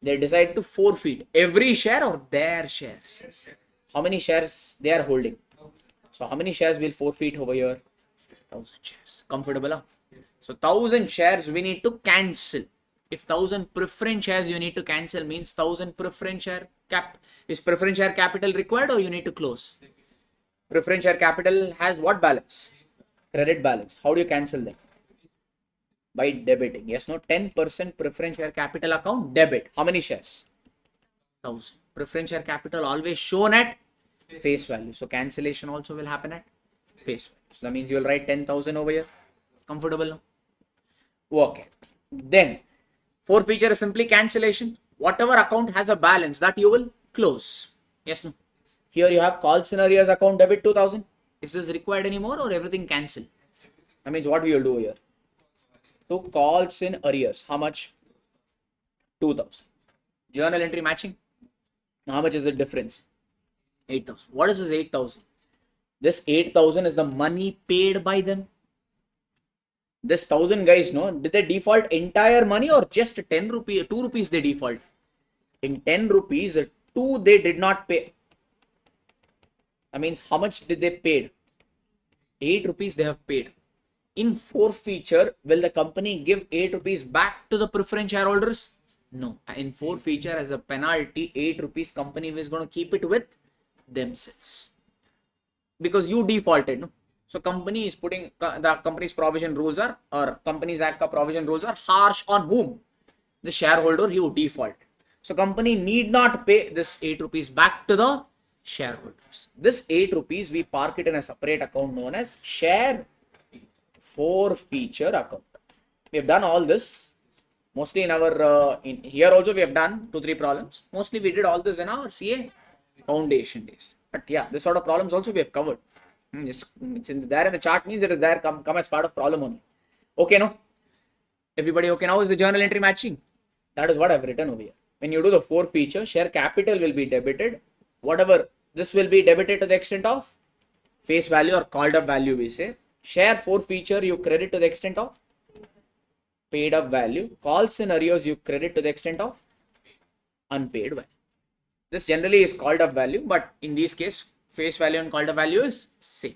They decide to forfeit every share or their shares. How many shares they are holding? So how many shares will forfeit over here? 1,000 shares. Comfortable? Huh? So 1,000 shares we need to cancel. If 1,000 preference shares you need to cancel means 1,000 preference share cap. Is preference share capital required or you need to close? Preference share capital has what balance? Credit balance. How do you cancel them? By debiting. Yes, no, 10% preference share capital account, debit. How many shares? 1000. Preference share capital always shown at face value. So cancellation also will happen at face value. So that means you will write 10,000 over here. Comfortable now? Okay. Then, forfeiture is simply cancellation. Whatever account has a balance that you will close. Yes, no? Here you have calls in arrears account debit 2000. Is this required anymore or everything cancel? That means what we will do here? So calls in arrears. How much? 2000. Journal entry matching. How much is the difference? 8,000. What is this 8,000? This 8,000 is the money paid by them. This 1,000 guys, no, did they default entire money or just 10 rupees, 2 rupees they default? In 10 rupees, 2 they did not pay. That means how much did they paid? 8 rupees they have paid. In forfeiture, will the company give 8 rupees back to the preference shareholders? No. In forfeiture, as a penalty, 8 rupees company is going to keep it with themselves. Because you defaulted, no? So company is putting, the company's provision rules are, or Companies Act provision rules are harsh on whom? The shareholder who defaulted. So company need not pay this 8 rupees back to the shareholders. This 8 rupees, we park it in a separate account known as share forfeiture account. We have done all this. Mostly in our, here also we have done 2-3 problems. Mostly we did all this in our CA foundation days. But yeah, this sort of problems also we have covered. It's there in the chart means it is there, come as part of problem only. Okay, no? Everybody okay now? Is the journal entry matching? That is what I've written over here. When you do the forfeiture, share capital will be debited. Whatever, this will be debited to the extent of face value or called up value we say. Share forfeiture you credit to the extent of paid up value. Calls in arrears you credit to the extent of unpaid value. This generally is called up value, but in this case, face value and called up value is same.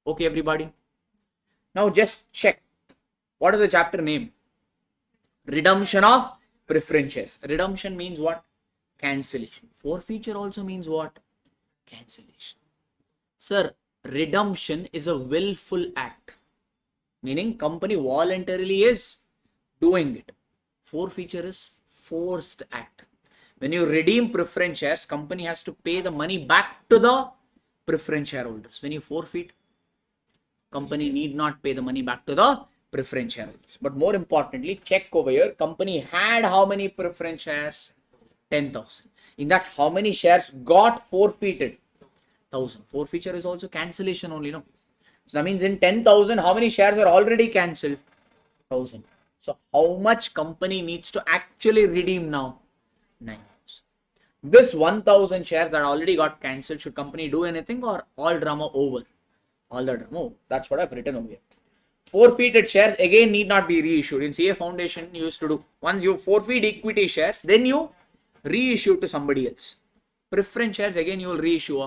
Okay, everybody. Now just check. What is the chapter name? Redemption of preference shares. Redemption means what? Cancellation. Forfeiture also means what? Cancellation. Sir, redemption is a willful act. Meaning company voluntarily is doing it. Forfeiture is forced act. When you redeem preference shares, company has to pay the money back to the preference shareholders. When you forfeit, company need not pay the money back to the preference shareholders. But more importantly, check over here. Company had how many preference shares? 10,000. In that, how many shares got forfeited? 1,000. Forfeiture is also cancellation only, no? So that means in 10,000, how many shares were already cancelled? 1,000. So how much company needs to actually redeem now? 9,000. This 1,000 shares that already got cancelled, should company do anything or all drama over? All the drama. Oh, that's what I've written over here. Forfeited shares again need not be reissued. In CA Foundation, you used to do, once you forfeit equity shares, then you reissue to somebody else. Preference shares again you will reissue.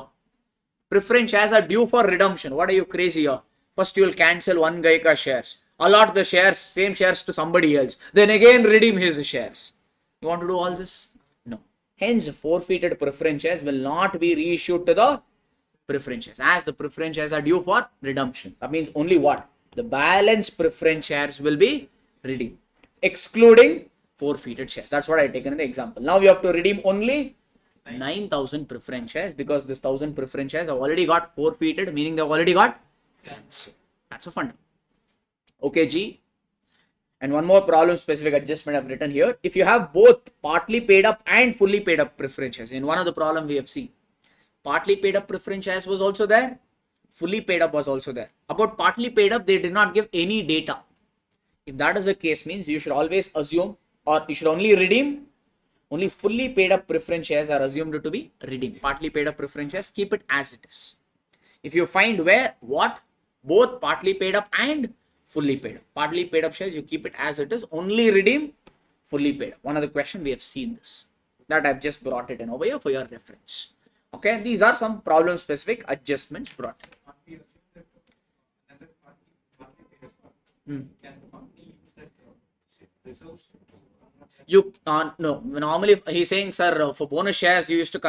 Preference shares are due for redemption. What are you crazy here? First you will cancel one guy ka shares, allot the shares, same shares to somebody else, then again redeem his shares. You want to do all this? No. Hence, forfeited preference shares will not be reissued to the preference shares, as the preference shares are due for redemption. That means only what? The balance preference shares will be redeemed, excluding forfeited shares. That's what I taken in the example. Now we have to redeem only 9,000 preference shares because this 1,000 preference shares have already got forfeited, meaning they've already got cancelled. That's a fun. Okay, G. And one more problem specific adjustment I've written here. If you have both partly paid up and fully paid up preference shares, in one of the problem we have seen, partly paid up preference shares was also there, fully paid up was also there. About partly paid up, they did not give any data. If that is the case, means you should always assume, or you should only redeem, only fully paid up preference shares are assumed to be redeemed. Partly paid up preference shares, keep it as it is. If you find where, what, both partly paid up and fully paid up. Partly paid up shares, you keep it as it is, only redeem fully paid up. One of the question we have seen this. That I've just brought it in over here for your reference. Okay, these are some problem specific adjustments brought in. Can the company use that reserves to You no, normally he's saying, sir, for bonus shares you used to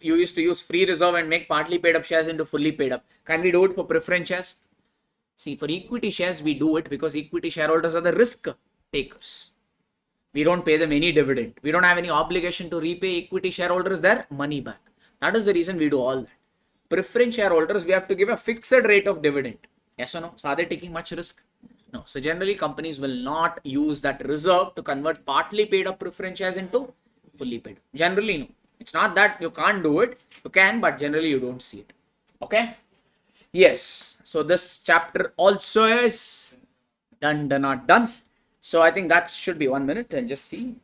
you used to use free reserve and make partly paid up shares into fully paid up. Can we do it for preference shares? See, for equity shares we do it because equity shareholders are the risk takers. We don't pay them any dividend. We don't have any obligation to repay equity shareholders their money back. That is the reason we do all that. Preference shareholders, we have to give a fixed rate of dividend. Yes or no? So are they taking much risk? No. So generally companies will not use that reserve to convert partly paid up preference shares into fully paid. Generally, no. It's not that you can't do it. You can, but generally you don't see it. Okay? Yes. So this chapter also is done, not done. So I think that should be 1 minute and just see.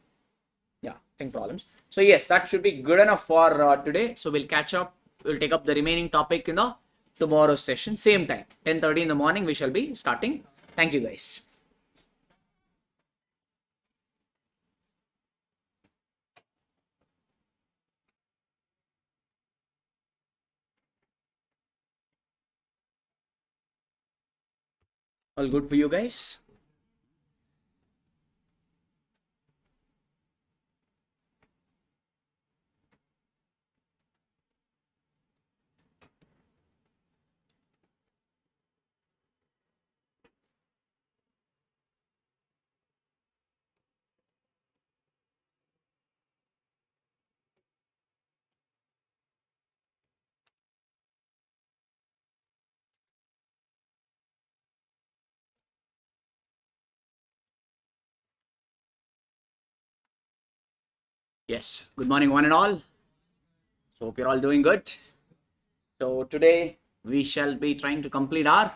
Yeah, think problems. So yes, that should be good enough for today. So we'll catch up. We'll take up the remaining topic in the tomorrow's session. Same time, 10:30 in the morning, we shall be starting. Thank you guys. All good for you guys? Yes. Good morning, one and all. So hope you're all doing good. So today we shall be trying to complete our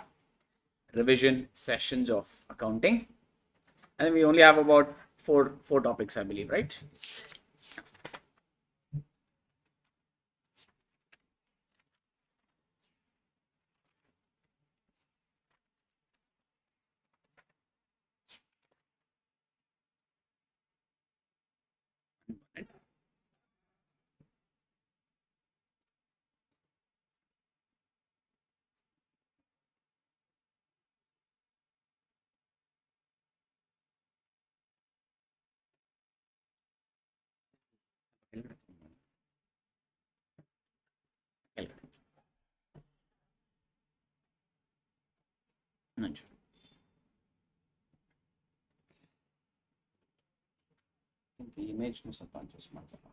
revision sessions of accounting. And we only have about four topics, I believe, right? Image no subconscious ಮಾಡ್ತಾರೆ.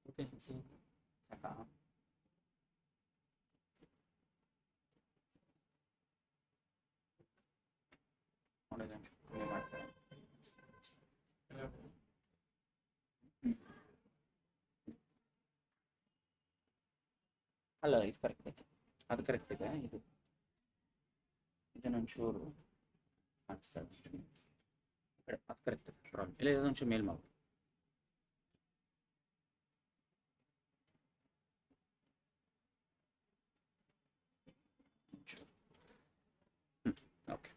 Okay, see. ಸಾಕಾ? ನೋಡಿದ್ರೆ ಕಮ್ಮಿ ಮಾಡ್ತಾರೆ. ಅಲ್ಲ ಇದು correct ಇದೆ, ಅದು correct ಇದೆ. ಇದು ನನ್ನ ಶೋರು ಕಾಣಿಸ್ತಾ ಇದೆ, ಅದು ಕರೆಕ್ಟ್ ಇದೆ, ಪ್ರಾಬ್ಲಮ್ ಇಲ್ಲ. ಇದೊಂಚೂರು ಮೇಲ್ ಮಾಡಿ. Okay,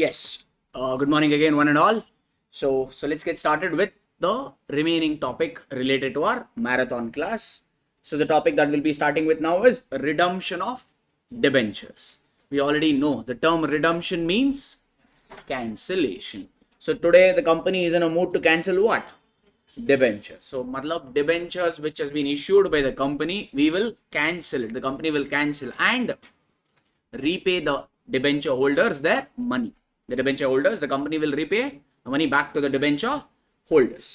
yes. Good morning again, one and all. So let's get started with the remaining topic related to our marathon class. So the topic that we'll be starting with now is redemption of debentures. We already know the term redemption means cancellation. So today the company is in a mood to cancel what? Debentures. So matlab debentures which has been issued by the company, we will cancel it. The company will cancel and repay the debenture holders their money. The debenture holders, the company will repay the money back to the debenture holders.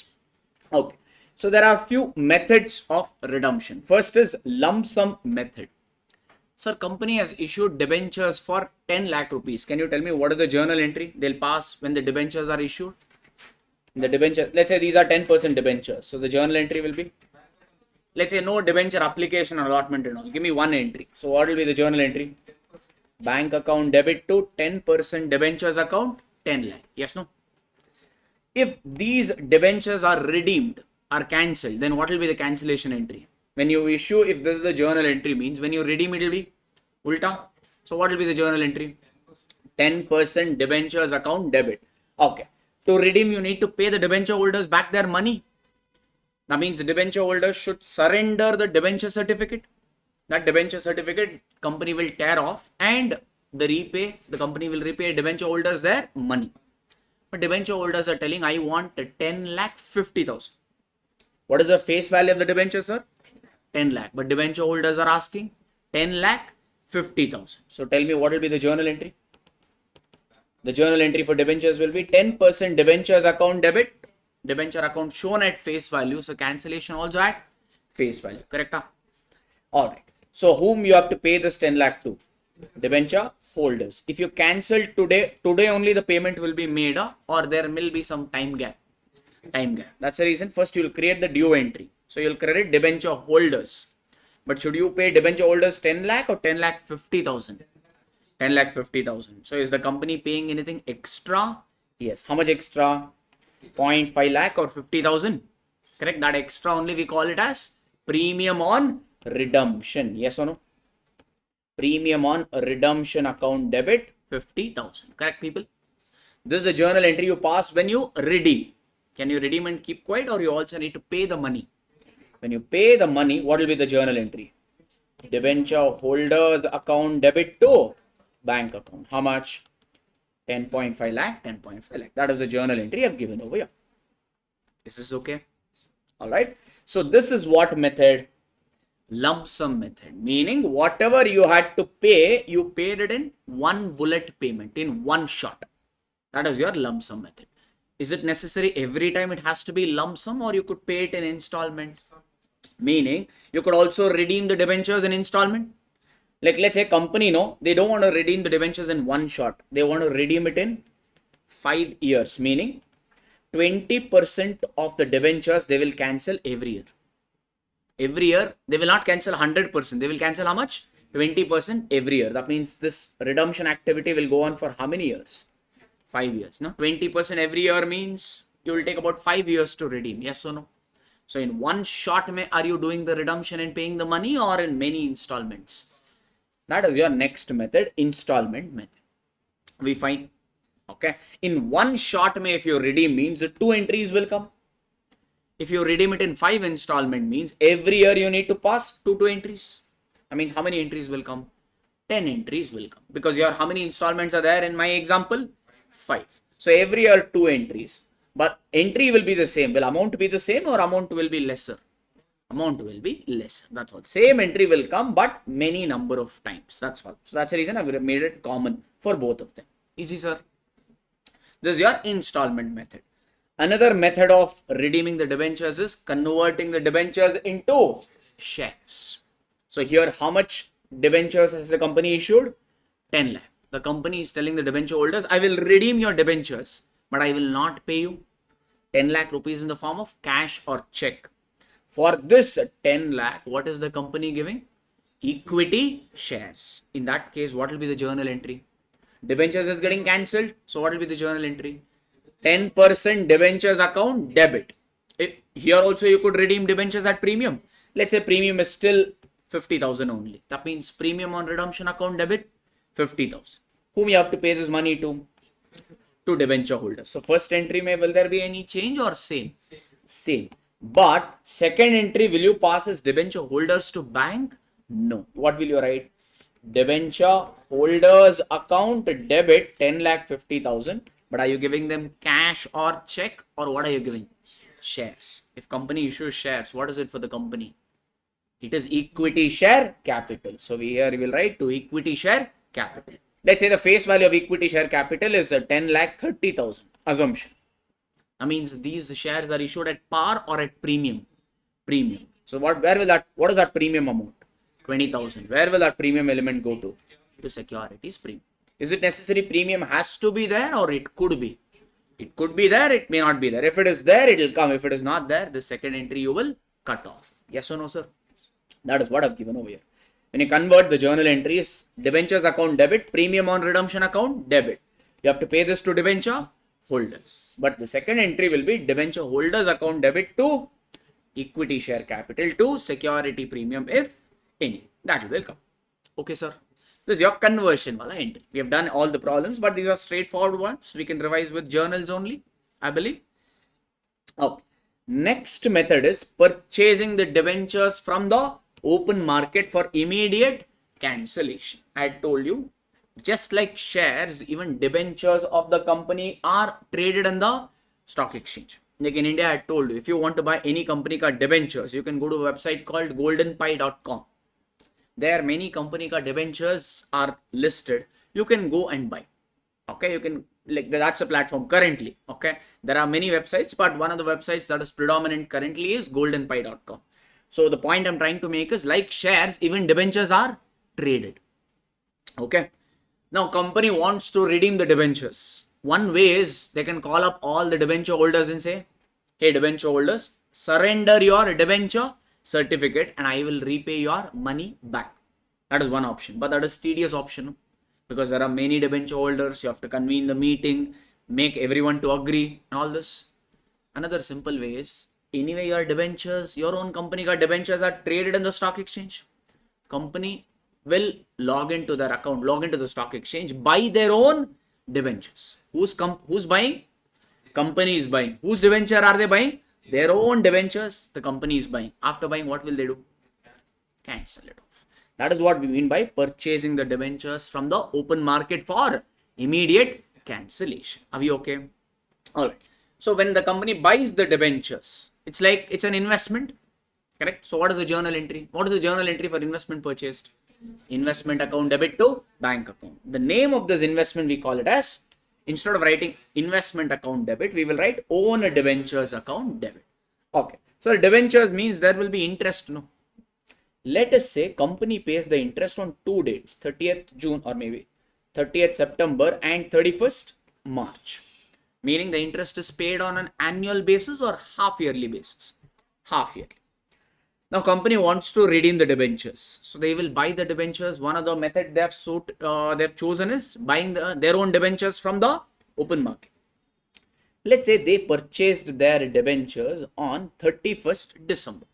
Okay. So there are few methods of redemption. First is lump sum method. Sir, company has issued debentures for 10 lakh rupees. Can you tell me what is the journal entry they'll pass when the debentures are issued? The debenture, let's say these are 10% debentures. So the journal entry will be, let's say no debenture application or allotment and all. Give me one entry. So what will be the journal entry? Bank account debit to 10% debentures account 10 lakh. Yes, no? If these debentures are redeemed, are cancelled, then what will be the cancellation entry? When you issue, if this is the journal entry, means when you redeem it will be ulta. So what will be the journal entry? 10% debentures account debit. Okay. To redeem, you need to pay the debenture holders back their money. That means the debenture holders should surrender the debenture certificate. That debenture certificate company will tear off and the company will repay debenture holders their money. But debenture holders are telling, I want 10 lakh 50,000. What is the face value of the debenture, sir? 10 lakh. But debenture holders are asking 10 lakh 50,000. So tell me, what will be the journal entry? The journal entry for debentures will be 10% debentures account debit. Debenture account shown at face value. So cancellation also at face value. Correct? All right. So whom you have to pay this 10 lakh to? Debenture holders. If you cancel today only the payment will be made, or there will be some time gap. That's the reason. First you will create the due entry. So you will credit debenture holders. But should you pay debenture holders 10 lakh or 10 lakh 50,000? 10 lakh 50,000. So is the company paying anything extra? Yes. How much extra? 0.5 lakh or 50,000? Correct. That extra only we call it as premium on redemption. Yes or no? Premium on redemption account debit 50,000. Correct, people? This is the journal entry you pass when you redeem. Can you redeem and keep quiet, or you also need to pay the money? When you pay the money, what will be the journal entry? Debenture holders account debit to bank account. How much? 10.5 lakh, 10.5 lakh. That is the journal entry I've given over here. Is this okay? All right. So this is what method? Lump sum method. Meaning whatever you had to pay, you paid it in one bullet payment, in one shot. That is your lump sum method. Is it necessary every time it has to be lump sum, or you could pay it in installment? Meaning you could also redeem the debentures in installment. Like let's say company, no, they don't want to redeem the debentures in one shot. They want to redeem it in 5 years. Meaning 20% of the debentures they will cancel every year. Every year they will not cancel 100%. They will cancel how much? 20% every year. That means this redemption activity will go on for how many years? 5 years. No, 20% every year means you will take about 5 years to redeem. Yes or no? So in one shot, are you doing the redemption and paying the money, or in many installments? That is your next method, installment method. We find, okay, in one shot, if you redeem means 2 entries will come. If you redeem it in 5 installment means every year you need to pass 2 entries. That means how many entries will come? 10 entries will come, because your how many installments are there in my example? 5. So every year 2 entries. But entry will be the same. Will amount be the same, or amount will be lesser? Amount will be lesser. That's all. Same entry will come, but many number of times. That's all. So that's the reason I've made it common for both of them. Easy, sir. This is your installment method. Another method of redeeming the debentures is converting the debentures into shares. So here, how much debentures has the company issued? 10 lakh. The company is telling the debenture holders, I will redeem your debentures, but I will not pay you 10 lakh rupees in the form of cash or check. For this 10 lakh, what is the company giving? Equity shares. In that case, what will be the journal entry? Debentures is getting cancelled. So what will be the journal entry? 10% debentures account debit. Here also you could redeem debentures at premium. Let's say premium is still 50,000 only. That means premium on redemption account debit 50,000. Whom you have to pay this money to? To debenture holders. So first entry will there be any change or same? Same. But second entry, will you pass as debenture holders to bank? No. What will you write? Debenture holders account debit 10 lakh 50,000. But are you giving them cash or check, or what are you giving? Shares. If company issues shares, what is it for the company? It is equity share capital. So here we will write to equity share capital. Let's say the face value of equity share capital is 10 lakh 30,000. Assumption. That means these shares are issued at par or at premium. Premium. So what is that premium amount? 20,000. Where will that premium element go to? To securities premium. Is it necessary premium has to be there, or it could be? It could be there, it may not be there. If it is there, it will come. If it is not there, the second entry you will cut off. Yes or no, sir? That is what I've given over here. When you convert the journal entries, debentures account debit, premium on redemption account debit. You have to pay this to debenture holders. But the second entry will be debenture holders account debit to equity share capital to security premium, if any. That will come. Okay, sir. This is your conversion wala entry. We have done all the problems, but these are straightforward ones. We can revise with journals only, I believe. Okay. Next method is purchasing the debentures from the open market for immediate cancellation. I told you, just like shares, even debentures of the company are traded on the stock exchange. Like in India, I told you, if you want to buy any company called debentures, you can go to a website called goldenpie.com. There many company ka debentures are listed. You can go and buy. Okay, you can, like, that's a platform currently. Okay, there are many websites, but one of the websites that is predominant currently is goldenpie.com. So the point I'm trying to make is, like shares, even debentures are traded. Okay, now company wants to redeem the debentures. One way is they can call up all the debenture holders and say, hey debenture holders, surrender your debenture certificate and I will repay your money back. That is one option, but that is tedious option because there are many debenture holders. You have to convene the meeting, make everyone to agree and all this. Another simple way is, anyway your debentures, your own company ka debentures are traded in the stock exchange. Company will log into their account, log into the stock exchange, buy their own debentures. Who's buying? Company is buying. Whose debenture are they buying? Their own debentures the company is buying. After buying, what will they do? Cancel it off. That is what we mean by purchasing the debentures from the open market for immediate cancellation. Are we okay? Alright. So when the company buys the debentures, it's like it's an investment. Correct? So what is the journal entry? What is the journal entry for investment purchased? Investment account debit to bank account. The name of this investment, we call it as, instead of writing investment account debit, we will write own debentures account debit. Okay. So debentures means there will be interest. No. Let us say company pays the interest on two dates, 30th June or maybe 30th September and 31st March. Meaning the interest is paid on an annual basis or half yearly basis. Half yearly. Now company wants to redeem the debentures. So they will buy the debentures. One of the method they have chosen is buying their own debentures from the open market. Let's say they purchased their debentures on 31st December.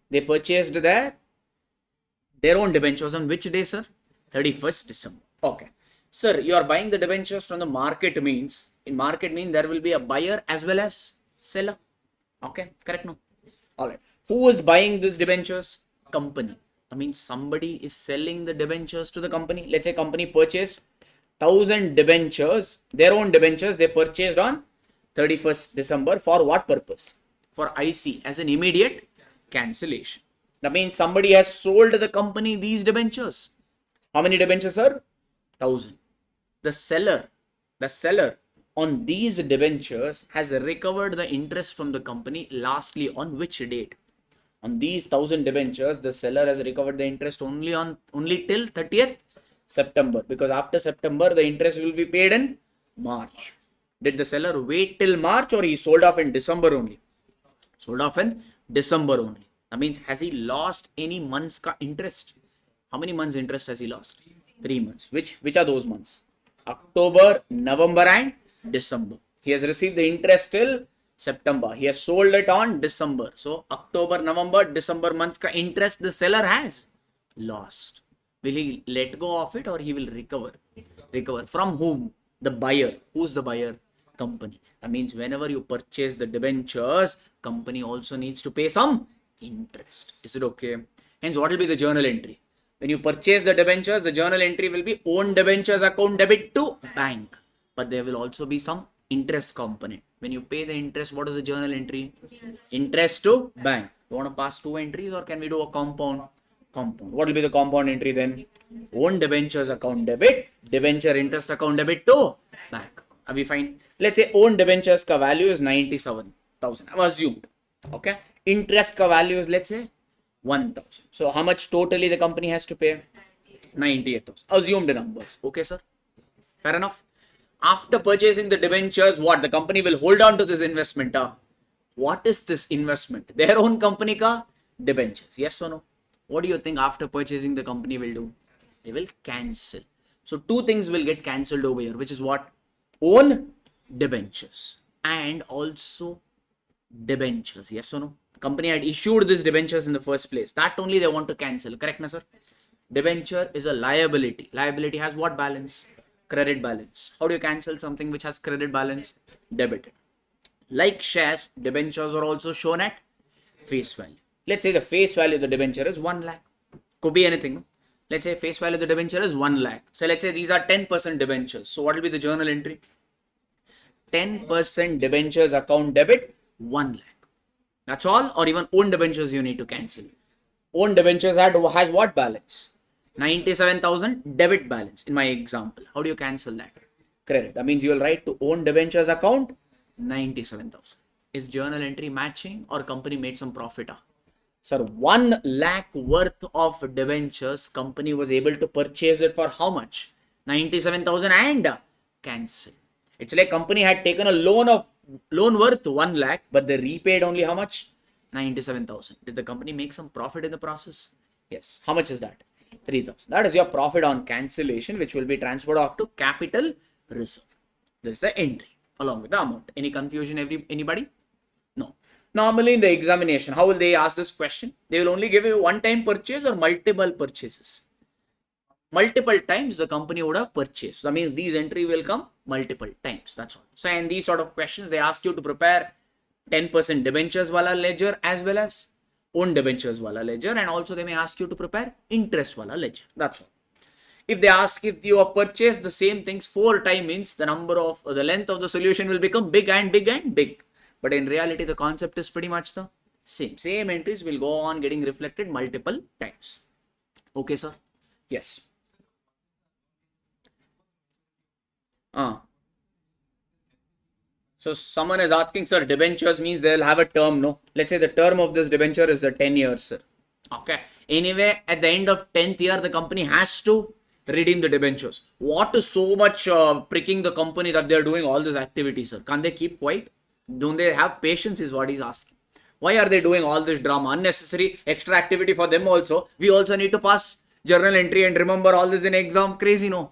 They purchased their own debentures on which day, sir? 31st December. Okay. Sir, you are buying the debentures from the market means, in market means there will be a buyer as well as seller. Okay, correct? No? Alright. Who is buying these debentures? Company. I mean, somebody is selling the debentures to the company. Let's say company purchased 1000 debentures, their own debentures they purchased on 31st December. For what purpose? For IC, as an immediate cancellation. That means somebody has sold the company these debentures. How many debentures, sir? 1000. The seller on these debentures has recovered the interest from the company lastly on which date? On these 1000 debentures, the seller has recovered the interest only till 30th September, because after September the interest will be paid in March. Did the seller wait till March or he sold off in December only? Sold off in December only. That means, has he lost any months ka interest? How many months interest has he lost? 3 months. Which are those months? October, November and December. He has received the interest till September. He has sold it on December. So October, November, December months ka interest the seller has lost. Will he let go of it or he will recover? Recover. From whom? The buyer. Who's the buyer? Company. That means whenever you purchase the debentures, company also needs to pay some interest. Is it okay? Hence, what will be the journal entry? When you purchase the debentures, the journal entry will be own debentures account debit to bank. But there will also be some interest component. When you pay the interest, what is the journal entry? Interest to bank. You want to pass two entries or can we do a compound? Compound. What will be the compound entry then? Own debentures account debit, debenture interest account debit to bank. Are we fine? Let's say own debentures ka value is 97,000. I've assumed. Okay. Interest ka value is, let's say, 1,000. So how much totally the company has to pay? 98,000. Assumed numbers. Okay, sir. Fair enough. After purchasing the debentures, what? The company will hold on to this investment. What is this investment? Their own company ka debentures. Yes or no? What do you think after purchasing the company will do? They will cancel. So two things will get cancelled over here, which is what? Own debentures and also debentures. Yes or no? Company had issued these debentures in the first place. That only they want to cancel. Correct, na sir? Debenture is a liability. Liability has what balance? Credit balance. How do you cancel something which has credit balance? Debited. Like shares, debentures are also shown at face value. Let's say the face value of the debenture is 1 lakh. Could be anything. No? Let's say face value of the debenture is 1 lakh. So let's say these are 10% debentures. So what will be the journal entry? 10% debentures account debit 1 lakh. That's all, or even own debentures you need to cancel. Own debentures has what balance? 97,000 debit balance in my example. How do you cancel that? Credit. That means you will write to own debentures account 97,000. Is journal entry matching or company made some profit? Sir, 1 lakh worth of debentures, company was able to purchase it for how much? 97,000 and cancel. It's like company had taken a loan worth 1 lakh, but they repaid only how much? 97,000. Did the company make some profit in the process? Yes. How much is that? 3,000. That is your profit on cancellation, which will be transferred off to capital reserve. This is the entry along with the amount. Any confusion, anybody? No. Normally in the examination, how will they ask this question? They will only give you one-time purchase or multiple purchases. Multiple times the company would have purchased. That means these entry will come multiple times. That's all. So in these sort of questions, they ask you to prepare 10% debentures wala ledger as well as own debentures wala ledger, and also they may ask you to prepare interest wala ledger. That's all. If they ask if you have purchased the same things 4 times, means the length of the solution will become big and big and big. But in reality, the concept is pretty much the same. Same entries will go on getting reflected multiple times. Okay, sir? Yes. So someone is asking, sir, debentures means they'll have a term, no? Let's say the term of this debenture is 10 years, sir. Okay. Anyway, at the end of 10th year, the company has to redeem the debentures. What is so much pricking the company that they're doing all this activity, sir? Can't they keep quiet? Don't they have patience is what he's asking. Why are they doing all this drama? Unnecessary extra activity for them also. We also need to pass journal entry and remember all this in exam. Crazy, no?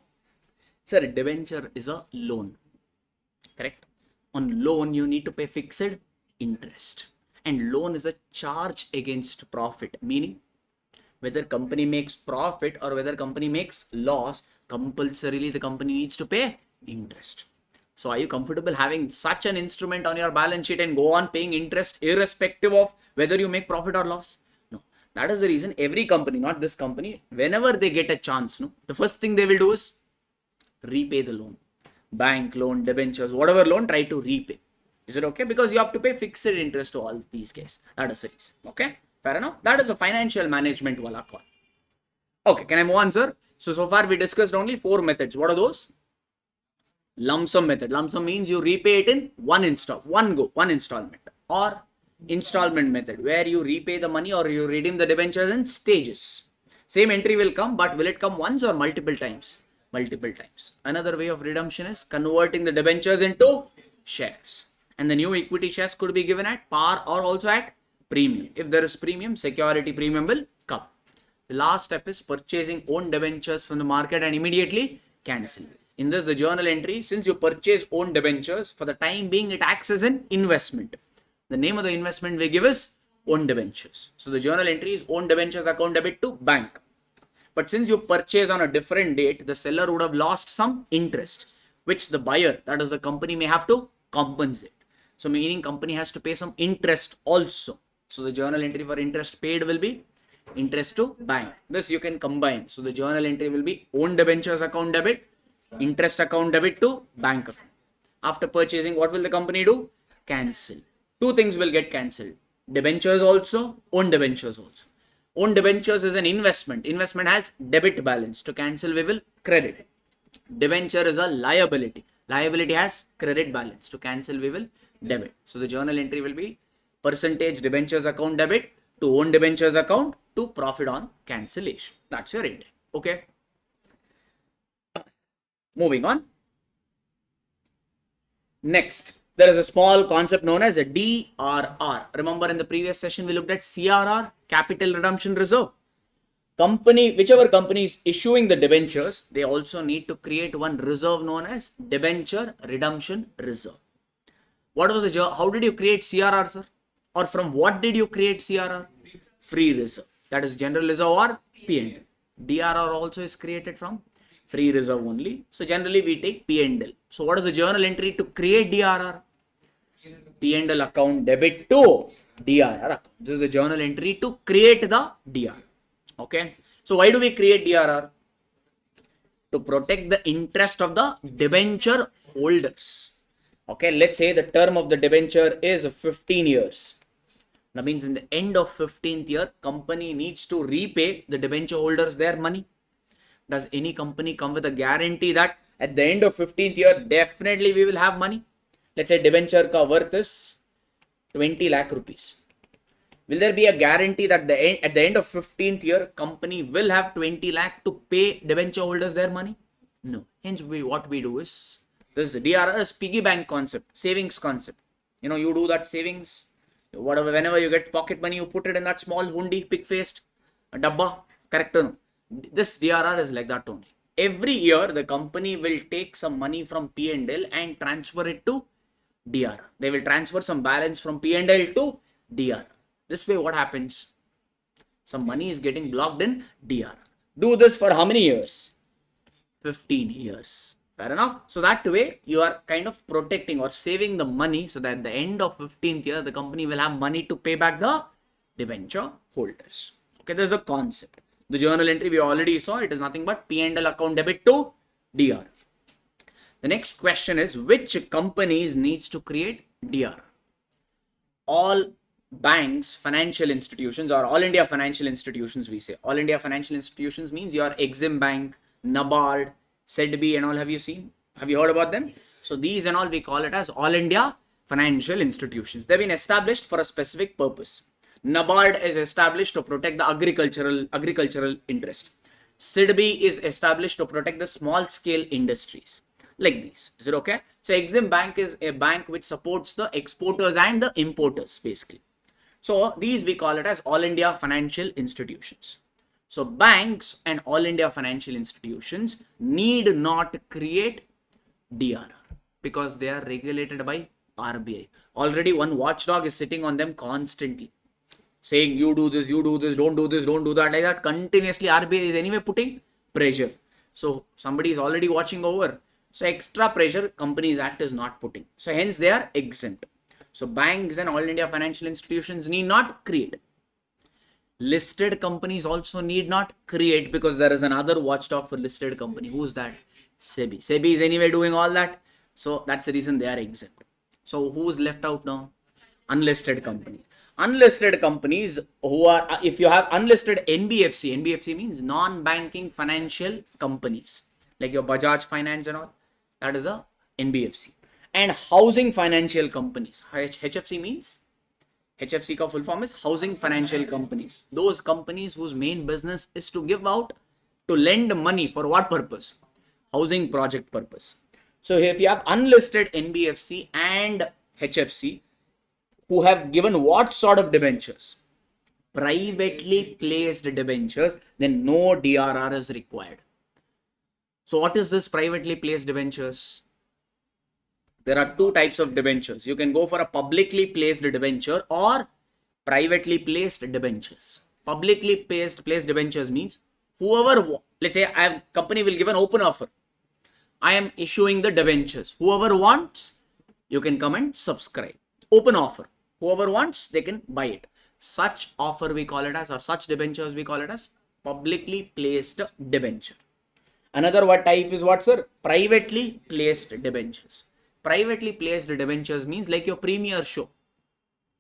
Sir, debenture is a loan. Correct? On loan, you need to pay fixed interest. And loan is a charge against profit. Meaning, whether company makes profit or whether company makes loss, compulsorily the company needs to pay interest. So are you comfortable having such an instrument on your balance sheet and go on paying interest irrespective of whether you make profit or loss? No. That is the reason every company, not this company, whenever they get a chance, no, the first thing they will do is repay the loan. Bank loan, debentures, whatever loan, try to repay. Is it okay? Because you have to pay fixed interest to all these cases. That is the reason. Okay? Fair enough? That is a financial management wala call. Okay, can I move on, sir? So far we discussed only 4 methods. What are those? Lump sum method. Lump sum means you repay it in one installment. Or installment method, where you repay the money or you redeem the debentures in stages. Same entry will come, but will it come once or multiple times? Multiple times. Another way of redemption is converting the debentures into shares. And the new equity shares could be given at par or also at premium. If there is premium, security premium will come. The last step is purchasing own debentures from the market and immediately cancel. In this, the journal entry, since you purchase own debentures, for the time being, it acts as an investment. The name of the investment we give is own debentures. So the journal entry is own debentures account debit to bank. But since you purchase on a different date, the seller would have lost some interest, which the buyer, that is the company, may have to compensate. So meaning company has to pay some interest also. So the journal entry for interest paid will be interest to bank. This you can combine. So the journal entry will be own debentures account debit, interest account debit to bank account. After purchasing, what will the company do? Cancel. 2 things will get cancelled. Debentures also, own debentures also. Own debentures is an investment. Investment has debit balance. To cancel, we will credit. Debenture is a liability. Liability has credit balance. To cancel, we will debit. So the journal entry will be percentage debentures account debit to own debentures account to profit on cancellation. That's your entry. Okay. Moving on. Next, there is a small concept known as a DRR. Remember in the previous session, we looked at CRR, Capital Redemption Reserve. Company, whichever company is issuing the debentures, they also need to create one reserve known as Debenture Redemption Reserve. What was the, how did you create CRR, sir? Or from what did you create CRR? Free reserve. That is general reserve or P&L. DRR also is created from free reserve only. So generally we take P&L. So what is the journal entry to create DRR? P&L account debit to DRR account. This is a journal entry to create the DRR. Okay. So why do we create DRR? To protect the interest of the debenture holders. Okay. Let's say the term of the debenture is 15 years. That means in the end of 15th year, company needs to repay the debenture holders their money. Does any company come with a guarantee that at the end of 15th year, definitely we will have money? Let's say debenture ka worth is 20 lakh rupees. Will there be a guarantee that at the end of 15th year, company will have 20 lakh to pay debenture holders their money? No. Hence, what we do is, this DRR is piggy bank concept, savings concept. You know, you do that savings, whatever, whenever you get pocket money, you put it in that small hundi, pig-faced dabba, correct or no? This DRR is like that only. Every year, the company will take some money from P&L and transfer it to DRR. They will transfer some balance from P&L to DRR. This way, what happens? Some money is getting blocked in DRR. Do this for how many years? 15 years. Fair enough. So that way, you are kind of protecting or saving the money so that at the end of 15th year, the company will have money to pay back the debenture holders. Okay, there's a concept. The journal entry we already saw, it is nothing but P&L account debit to DRR. The next question is, which companies needs to create DRR? All banks, financial institutions, or all India financial institutions, we say. All India financial institutions means your Exim Bank, NABARD, SEDBI and all. Have you seen? Have you heard about them? So these and all, we call it as all India financial institutions. They've been established for a specific purpose. NABARD is established to protect the agricultural interest. SEDBI is established to protect the small scale industries. Like this. Is it okay? So Exim Bank is a bank which supports the exporters and the importers basically. So these we call it as all India financial institutions. So banks and all India financial institutions need not create DRR because they are regulated by RBI. Already one watchdog is sitting on them constantly saying you do this, don't do this, don't do that, like that. Continuously RBI is anyway putting pressure. So somebody is already watching over. So extra pressure Companies Act is not putting. So hence they are exempt. So banks and all India financial institutions need not create. Listed companies also need not create because there is another watchdog for listed company. Who's that? SEBI. SEBI is anyway doing all that. So that's the reason they are exempt. So who's left out now? Unlisted companies. Unlisted companies who are, if you have unlisted NBFC, NBFC means non-banking financial companies like your Bajaj Finance and all. That is a NBFC. And housing financial companies. HFC means? HFC ka full form is housing financial companies. Those companies whose main business is to give out, to lend money for what purpose? Housing project purpose. So if you have unlisted NBFC and HFC who have given what sort of debentures? Privately placed debentures, then no DRR is required. So what is this privately placed debentures? There are two types of debentures. You can go for a publicly placed debenture or privately placed debentures. Publicly placed debentures means whoever, let's say company will give an open offer. I am issuing the debentures. Whoever wants, you can come and subscribe. Open offer. Whoever wants, they can buy it. Such offer we call it as, or such debentures we call it as publicly placed debenture. Another what type is what, sir? Privately placed debentures. Privately placed debentures means like your premiere show.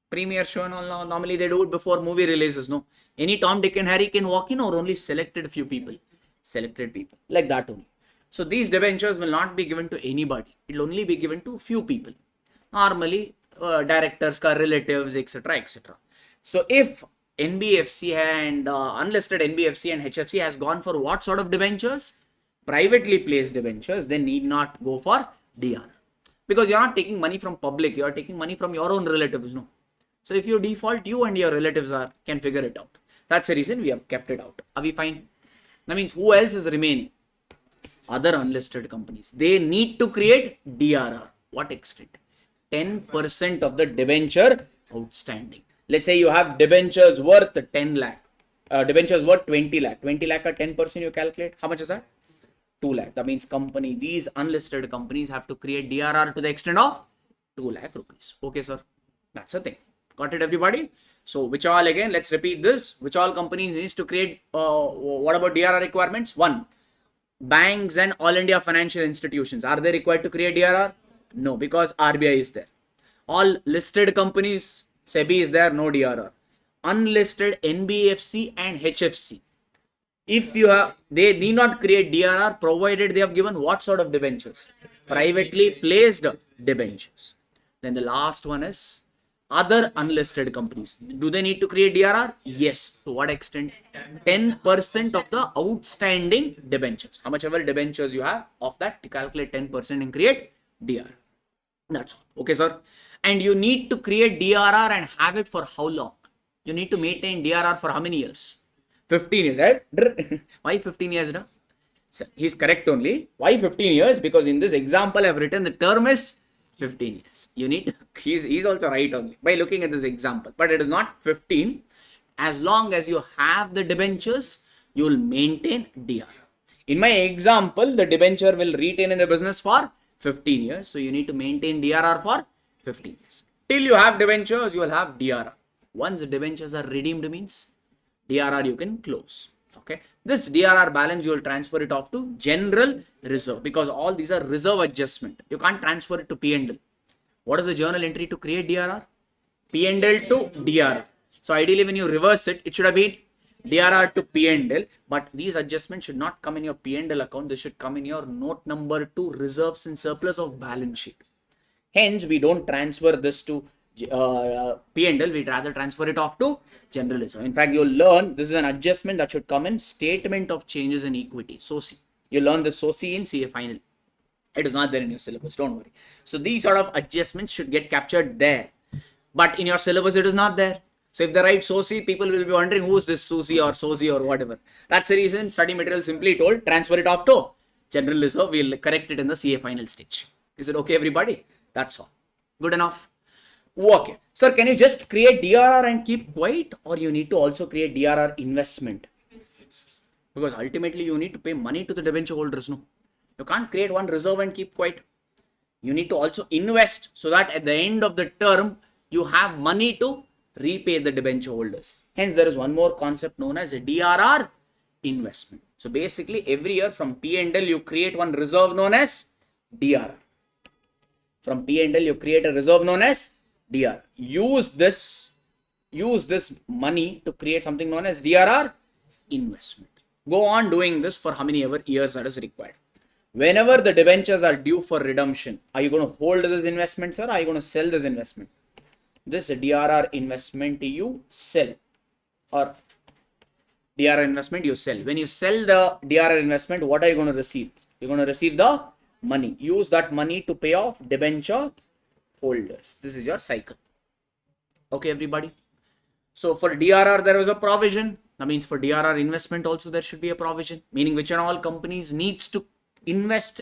Premiere show and all, normally they do it before movie releases, no? Any Tom, Dick and Harry can walk in or only selected few people? Selected people. Like that only. So these debentures will not be given to anybody. It will only be given to few people. Normally directors, relatives, etc. etc. So if NBFC and unlisted NBFC and HFC has gone for what sort of debentures? Privately placed debentures, they need not go for DRR. Because you are not taking money from public, you are taking money from your own relatives, no? So if you default, you and your relatives can figure it out. That's the reason we have kept it out. Are we fine? That means who else is remaining? Other unlisted companies. They need to create DRR. What extent? 10% of the debenture outstanding. Let's say you have debentures worth 10 lakh. Debentures worth 20 lakh. 20 lakh at 10% you calculate. How much is that? 2 lakh. That means these unlisted companies have to create DRR to the extent of 2 lakh rupees. Okay, sir. That's the thing. Got it, everybody? So, which all again, let's repeat this. Which all companies needs to create, what about DRR requirements? One, banks and all India financial institutions. Are they required to create DRR? No, because RBI is there. All listed companies, SEBI is there, no DRR. Unlisted NBFC and HFC. If you have, they need not create DRR provided they have given what sort of debentures? Privately placed debentures. Then the last one is other unlisted companies. Do they need to create DRR? Yes. To what extent? 10% of the outstanding debentures. How much ever debentures you have, of that to calculate 10% and create DRR. That's all. Okay, sir. And you need to create DRR and have it for how long? You need to maintain DRR for how many years? 15 years, right? Why 15 years now? So he's correct only. Why 15 years? Because in this example I've written the term is 15 years. You need, he's also right only by looking at this example. But it is not 15. As long as you have the debentures, you will maintain DRR. In my example, the debenture will retain in the business for 15 years. So you need to maintain DRR for 15 years. Till you have debentures, you will have DRR. Once the debentures are redeemed means DRR you can close. Okay. This DRR balance you will transfer it off to general reserve because all these are reserve adjustment. You can't transfer it to P&L. What is the journal entry to create DRR? P&L to DRR. So ideally when you reverse it, it should have been DRR to P&L, but these adjustments should not come in your P&L account. They should come in your note number 2 reserves and surplus of balance sheet. Hence, we don't transfer this to P&L, we'd rather transfer it off to general reserve. In fact, you'll learn this is an adjustment that should come in statement of changes in equity, SOCI. You learn the SOCI in CA final. It is not there in your syllabus, don't worry. So these sort of adjustments should get captured there. But in your syllabus, it is not there. So if they write SOCI, people will be wondering who is this SOCI or SOCI or whatever. That's the reason study material simply told transfer it off to general reserve. We'll correct it in the CA final stage. Is it okay, everybody? That's all. Good enough. Okay. Sir, can you just create DRR and keep quiet, or you need to also create DRR investment? Because ultimately you need to pay money to the debenture holders, no? You can't create one reserve and keep quiet. You need to also invest so that at the end of the term, you have money to repay the debenture holders. Hence, there is one more concept known as a DRR investment. So basically, every year from P&L, you create one reserve known as DRR. From P&L, you create a reserve known as DRR. Use this money to create something known as DRR investment. Go on doing this for how many ever years that is required. Whenever the debentures are due for redemption, are you going to hold this investment, sir? Or are you going to sell this investment? This DRR investment you sell, or DRR investment you sell. When you sell the DRR investment, what are you going to receive? You're going to receive the money. Use that money to pay off debenture holders. This is your cycle. Okay, everybody. So for DRR, there is a provision. That means for DRR investment also there should be a provision. Meaning which and all companies needs to invest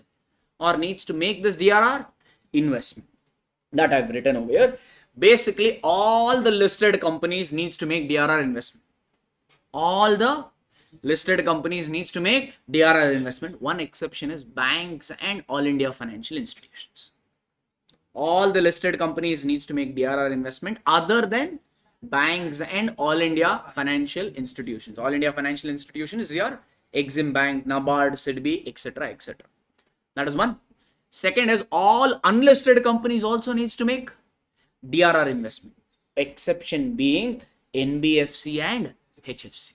or needs to make this DRR investment. That I've written over here. Basically, all the listed companies needs to make DRR investment. All the listed companies needs to make DRR investment. One exception is banks and all India financial institutions. All the listed companies needs to make DRR investment other than banks and all India financial institutions. All India financial institution is your Exim Bank, NABARD, SIDBI, etc. etc. That is one. Second is all unlisted companies also needs to make DRR investment. Exception being NBFC and HFC.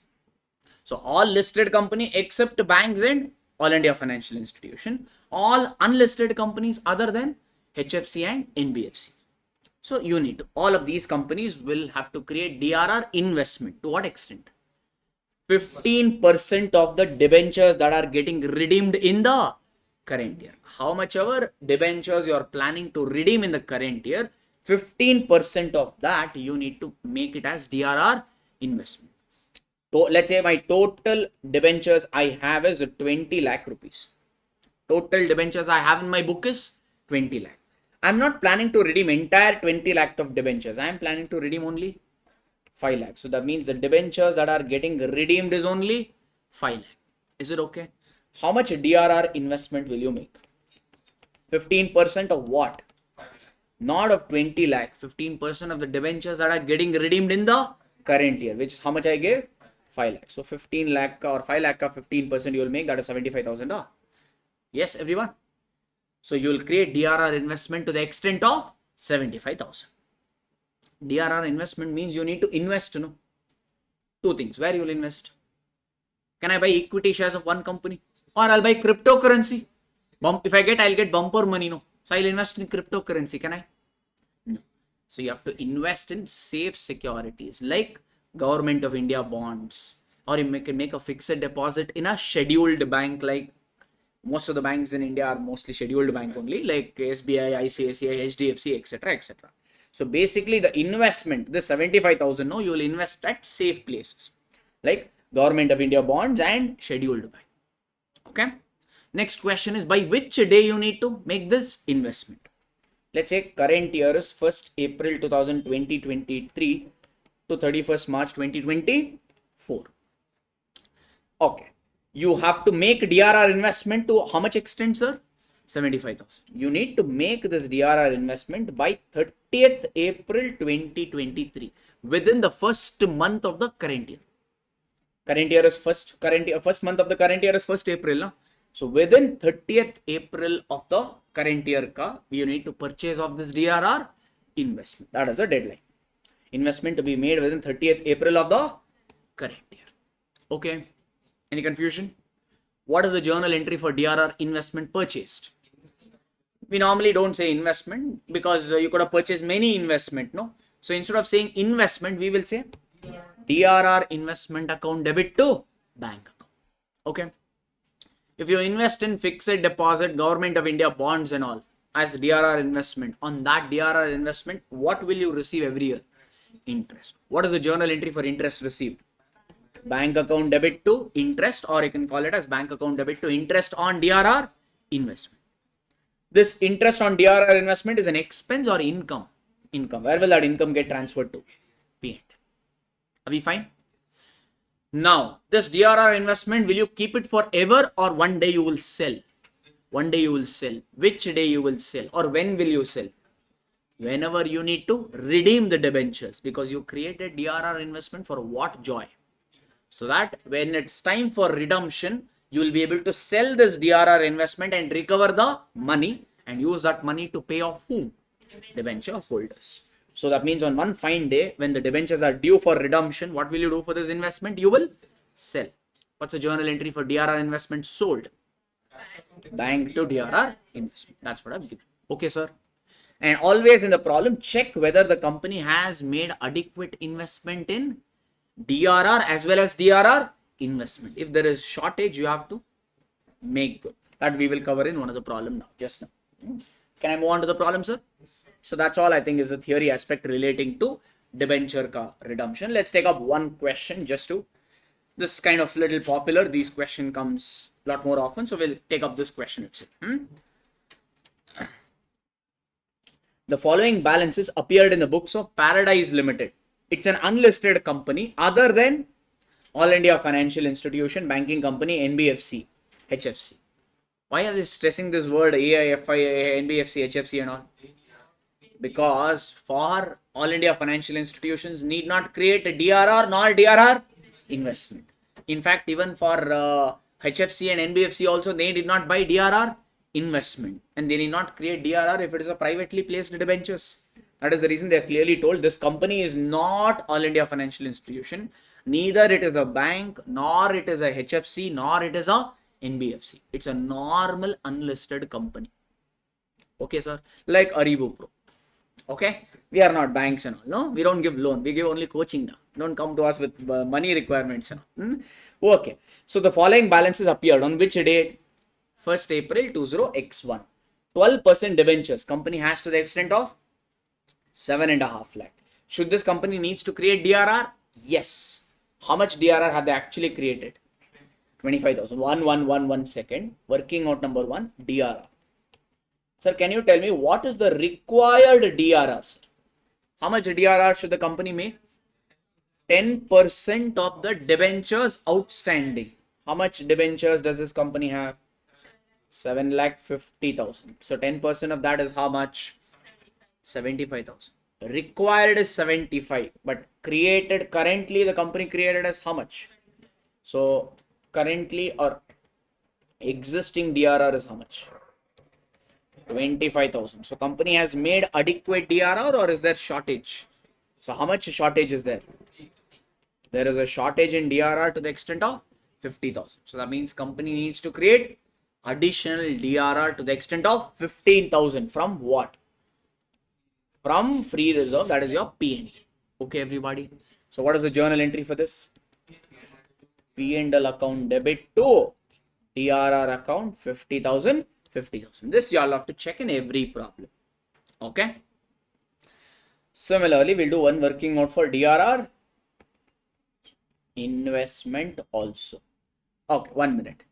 So all listed company except banks and all India financial institution. All unlisted companies other than HFC and NBFC. So you need to, all of these companies will have to create DRR investment. To what extent? 15% of the debentures that are getting redeemed in the current year. How much ever debentures you are planning to redeem in the current year, 15% of that you need to make it as DRR investment. So let's say my total debentures I have is 20 lakh rupees. Total debentures I have in my book is 20 lakh. I'm not planning to redeem entire 20 lakh of debentures. I am planning to redeem only 5 lakh. So that means the debentures that are getting redeemed is only 5 lakh. Is it okay? How much DRR investment will you make? 15% of what? not of 20 lakh, 15% of the debentures that are getting redeemed in the current year, which is how much I gave? 5 lakh. So 15 lakh or 5 lakh ka 15% you will make, that is 75,000. Yes, everyone. So you will create DRR investment to the extent of 75,000. DRR investment means you need to invest, no? Two things. Where you will invest? Can I buy equity shares of one company? Or I'll buy cryptocurrency. If I get, I'll get bumper money, no? So I'll invest in cryptocurrency, can I? No. So you have to invest in safe securities like Government of India bonds, or you can make a fixed deposit in a scheduled bank, like most of the banks in India are mostly scheduled bank only, like SBI, ICICI, HDFC, etc., etc. So basically the investment, this 75,000, no, you will invest at safe places like Government of India bonds and scheduled bank. Okay. Next question is, by which day you need to make this investment? Let's say current year is 1st April 2023 to 31st March 2024. Okay. You have to make DRR investment to how much extent, sir? 75,000. You need to make this DRR investment by 30th April 2023, within the first month of the current year. Current year is first month of the current year is 1st April. No? So within 30th April of the current year, you need to purchase of this DRR investment. That is a deadline. Investment to be made within 30th April of the current year. Okay. Any confusion? What is the journal entry for DRR investment purchased? We normally don't say investment because you could have purchased many investment, no? So instead of saying investment, we will say DRR investment account debit to bank account. Okay. If you invest in fixed deposit, Government of India bonds and all as DRR investment, on that DRR investment, what will you receive every year? Interest. What is the journal entry for interest received? Bank account debit to interest, or you can call it as bank account debit to interest on DRR investment. This interest on DRR investment is an expense or income? Income. Where will that income get transferred to? P&L. Are we fine? Now, this DRR investment, will you keep it forever or one day you will sell? One day you will sell. Which day you will sell, or when will you sell? Whenever you need to redeem the debentures, because you created DRR investment for what joy? So that when it's time for redemption, you will be able to sell this DRR investment and recover the money and use that money to pay off whom? Debenture holders. So that means on one fine day, when the debentures are due for redemption, what will you do for this investment? You will sell. What's the journal entry for DRR investment sold? Bank to DRR investment. That's what I've given. Okay, sir. And always in the problem, check whether the company has made adequate investment in DRR as well as DRR investment. If there is shortage, you have to make good. That we will cover in one of the problem now, just now. Can I move on to the problem, sir? So that's all I think is the theory aspect relating to debenture ka redemption. Let's take up one question just to, this is kind of little popular. These question comes a lot more often. So we'll take up this question itself. The following balances appeared in the books of Paradise Limited. It's an unlisted company other than All India Financial Institution, Banking Company, NBFC, HFC. Why are they stressing this word AIFI, NBFC, HFC and all? Because for All India Financial Institutions need not create a DRR nor DRR investment. In fact, even for HFC and NBFC also, they did not buy DRR investment, and they need not create DRR if it is a privately placed debentures. That is the reason they are clearly told this company is not All India Financial Institution, neither it is a bank, nor it is a HFC, nor it is a NBFC. It's a normal unlisted company. Okay, sir. Like ArivuPro. Okay. We are not banks and all. No, we don't give loan. We give only coaching now. Don't come to us with money requirements and all. Okay. So the following balances appeared on which date? 1st April 20X1. 12% debentures company has to the extent of 7.5 lakh. Should this company needs to create DRR? Yes. How much DRR have they actually created? 25,000. 1 second. Working out number 1, DRR. Sir, can you tell me what is the required DRR? Sir? How much DRR should the company make? 10% of the debentures outstanding. How much debentures does this company have? 7,50,000. So 10% of that is how much? 75,000. Required is 75, but created currently the company created as how much? So currently or existing DRR is how much? 25,000. So company has made adequate DRR or is there shortage? So how much shortage is there? There is a shortage in DRR to the extent of 50,000. So that means company needs to create additional DRR to the extent of 15,000 from what? From free reserve, that is your P&L. Okay, everybody. So what is the journal entry for this? P&L account debit to DRR account 50,000, 50,000. This you all have to check in every problem. Okay. Similarly, we'll do one working note for DRR investment also. Okay, 1 minute.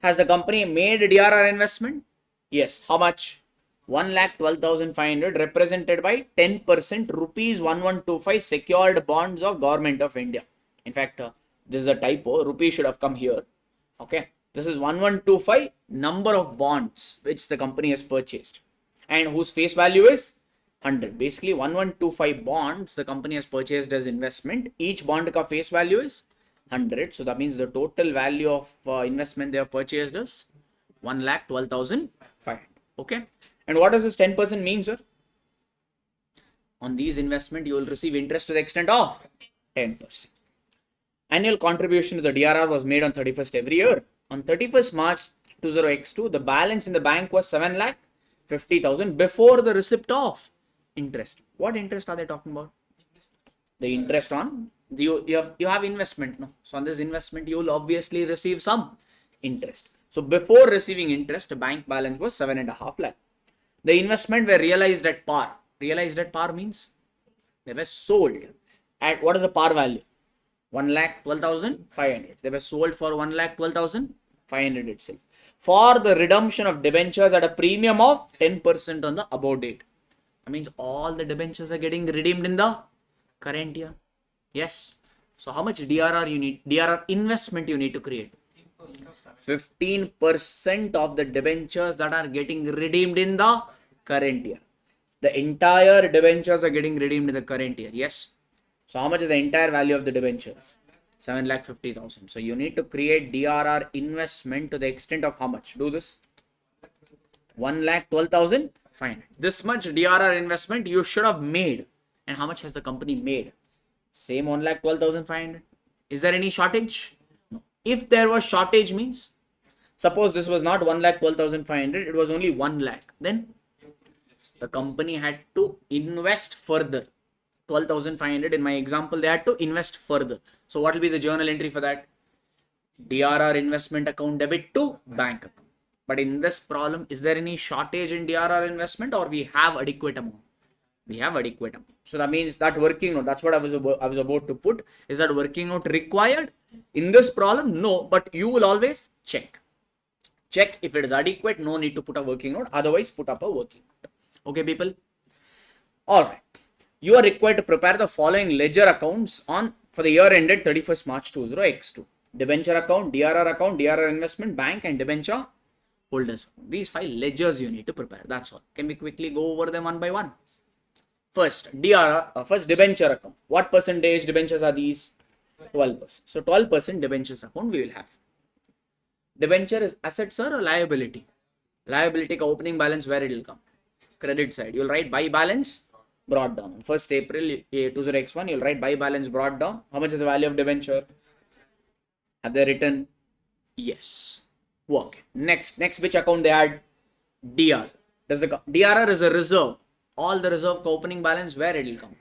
Has the company made DRR investment? Yes. How much? 1,12,500 represented by 10% rupees 1125 secured bonds of Government of India. In fact, this is a typo. Rupees should have come here. Okay. This is 1125 number of bonds which the company has purchased and whose face value is 100. Basically 1125 bonds the company has purchased as investment. Each bond ka face value is 100. So that means the total value of investment they have purchased is 1,12,500. Okay. And what does this 10% mean, sir? On these investment, you will receive interest to the extent of 10%. Annual contribution to the DRR was made on 31st every year. On 31st March 20x2, the balance in the bank was 7,50,000 before the receipt of interest. What interest are they talking about? The interest on you have investment, no? So on this investment, you will obviously receive some interest. So before receiving interest, the bank balance was 7.5 lakh. The investment were realized at par. Realized at par means they were sold at what is the par value? 1,12,500. They were sold for 1,12,500 itself. For the redemption of debentures at a premium of 10% on the above date. That means all the debentures are getting redeemed in the current year. Yes. So how much DRR you need? DRR investment you need to create. 15% of the debentures that are getting redeemed in the current year. The entire debentures are getting redeemed in the current year. Yes. So how much is the entire value of the debentures? 7,50,000. So you need to create DRR investment to the extent of how much? Do this. 1,12,500. This much DRR investment you should have made. And how much has the company made? Same 1,12,500. Is there any shortage? No. If there was shortage means, suppose this was not 1,12,500, it was only 1 lakh. Then the company had to invest further. 12,500 in my example, they had to invest further. So what will be the journal entry for that? DRR investment account debit to bank account. But in this problem, is there any shortage in DRR investment or we have adequate amount? We have adequate amount. So that means that working note, that's what I was about to put. Is that working note required? In this problem, no, but you will always check. Check if it is adequate, no need to put a working note. Otherwise, put up a working note. Okay, people? Alright. You are required to prepare the following ledger accounts for the year ended 31st March 20x2. Debenture account, DRR investment, bank and debenture holders. These 5 ledgers you need to prepare. That's all. Can we quickly go over them one by one? First, first debenture account. What percentage debentures are these? 12%. So 12% debentures account we will have. Debenture is assets or liability? Liability ka opening balance where it will come? Credit side. You will write by balance brought down. 1st April 20x1, you will write by balance brought down. How much is the value of debenture? Have they written? Yes. Okay. Next which account they add? DR. DRR is a reserve. All the reserve opening balance where it will come?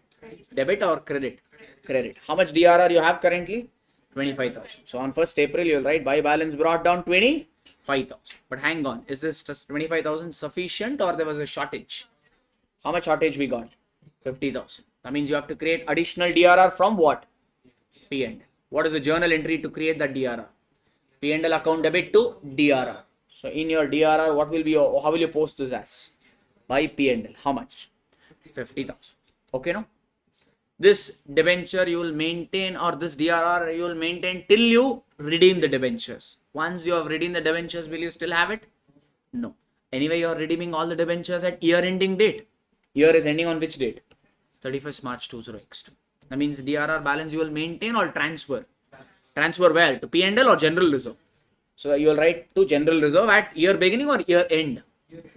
Debit or credit? Credit. How much DRR you have currently? 25,000. So on 1st April you will write by balance brought down 25,000. But hang on, is this 25,000 sufficient or there was a shortage? How much shortage we got? 50,000. That means you have to create additional DRR from what? P&L. What is the journal entry to create that DRR? P&L account debit to DRR. So in your DRR, what will be how will you post this as? By P&L. How much? 50,000. Okay, no? This debenture you will maintain or this DRR you will maintain till you redeem the debentures. Once you have redeemed the debentures, will you still have it? No. Anyway, you are redeeming all the debentures at year ending date. Year is ending on which date? 31st March 20x2. That means DRR balance you will maintain or transfer. Transfer where? To P&L or general reserve. So you will write to general reserve at year beginning or year end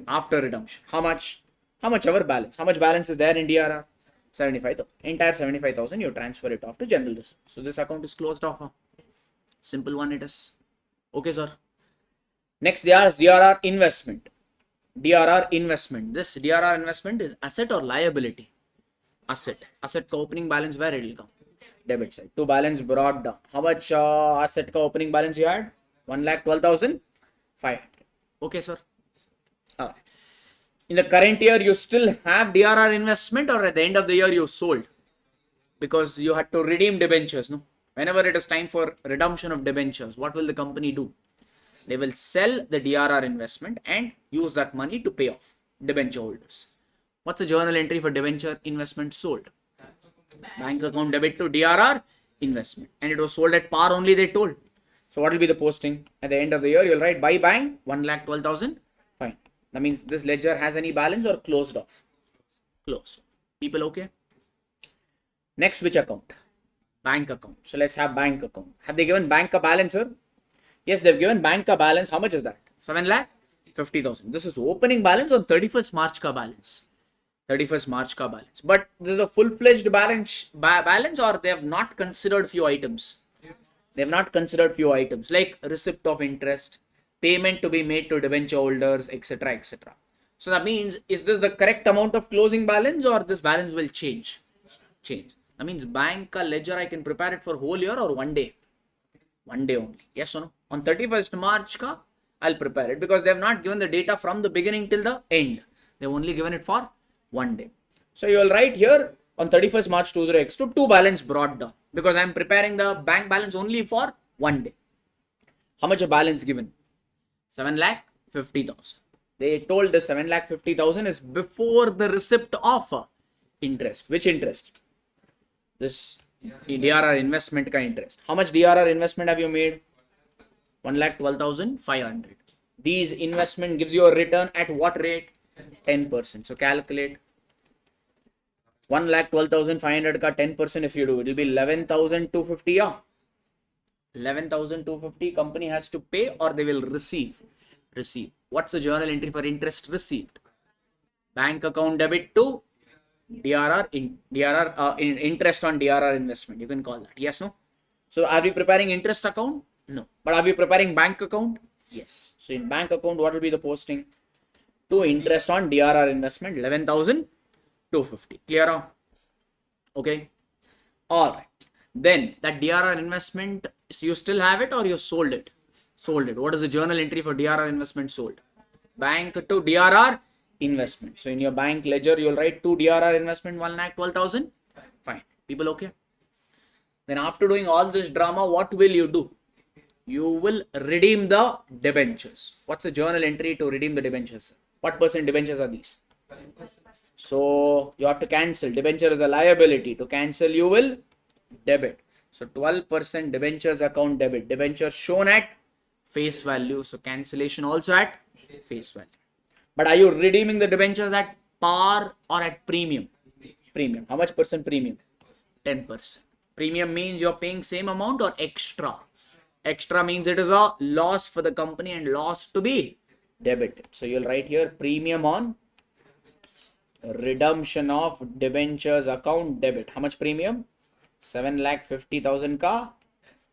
after redemption. How much? How much ever balance? How much balance is there in DRR? 75,000. Entire 75,000 you transfer it off to general reserve. So this account is closed off. Huh? Simple one it is. Okay, sir. Next, DRR investment. DRR investment. This DRR investment is asset or liability? Asset. Asset ka opening balance where it will come? Debit side. To balance brought down. How much asset ka opening balance you had? 1,12,500. Okay, sir. In the current year, you still have DRR investment, or at the end of the year you sold? Because you had to redeem debentures, no? Whenever it is time for redemption of debentures, what will the company do? They will sell the DRR investment and use that money to pay off debenture holders. What's the journal entry for debenture investment sold? Bank account debit to DRR investment. And it was sold at par only, they told. So what will be the posting? At the end of the year, you'll write by bank 1,12,000. Fine. That means this ledger has any balance or closed off? Closed. People okay? Next, which account? Bank account. So let's have bank account. Have they given bank a balance, sir? Yes, they've given bank a balance. How much is that? 7,50,000. This is opening balance on 31st March ka balance. 31st March ka balance. But this is a full-fledged balance or they have not considered few items. They have not considered few items like receipt of interest, payment to be made to debenture holders, etc. etc. So that means, is this the correct amount of closing balance or this balance will change? Change. That means bank ledger I can prepare it for whole year or 1 day? 1 day only. Yes or no? On 31st March ka, I'll prepare it because they have not given the data from the beginning till the end. They've only given it for 1 day. So you will write here on 31st March 20x2, 2 balance brought down because I'm preparing the bank balance only for 1 day. How much a balance given? 7,50,000. They told the 7,50,000 is before the receipt of interest. Which interest? This DRR investment ka interest. How much DRR investment have you made? 1,12,500. These investment gives you a return at what rate? 10%. So calculate 1,12,500 ka 10% if you do, it will be 11,250. Yeah. 11,250 company has to pay or they will receive. Receive. What's the journal entry for interest received? Bank account debit to DRR interest on DRR investment. You can call that. Yes, no? So are we preparing interest account? No. But are we preparing bank account? Yes. So in bank account, what will be the posting? To interest on DRR investment, 11,250. Clear? Okay. All right. Then that DRR investment, you still have it or you sold it? Sold it. What is the journal entry for DRR investment sold? Bank to DRR investment. So in your bank ledger, you'll write to DRR investment 1,12,000. Fine. People okay? Then after doing all this drama, what will you do? You will redeem the debentures. What's the journal entry to redeem the debentures? What percent debentures are these? So you have to cancel. Debenture is a liability. To cancel, you will debit. So 12% debentures account debit. Debenture shown at face value. So cancellation also at face value. But are you redeeming the debentures at par or at premium? Premium. How much percent premium? 10%. Premium means you're paying same amount or extra. Extra means it is a loss for the company and loss to be debited. So you'll write here premium on redemption of debentures account debit. How much premium? 7,50,000 ka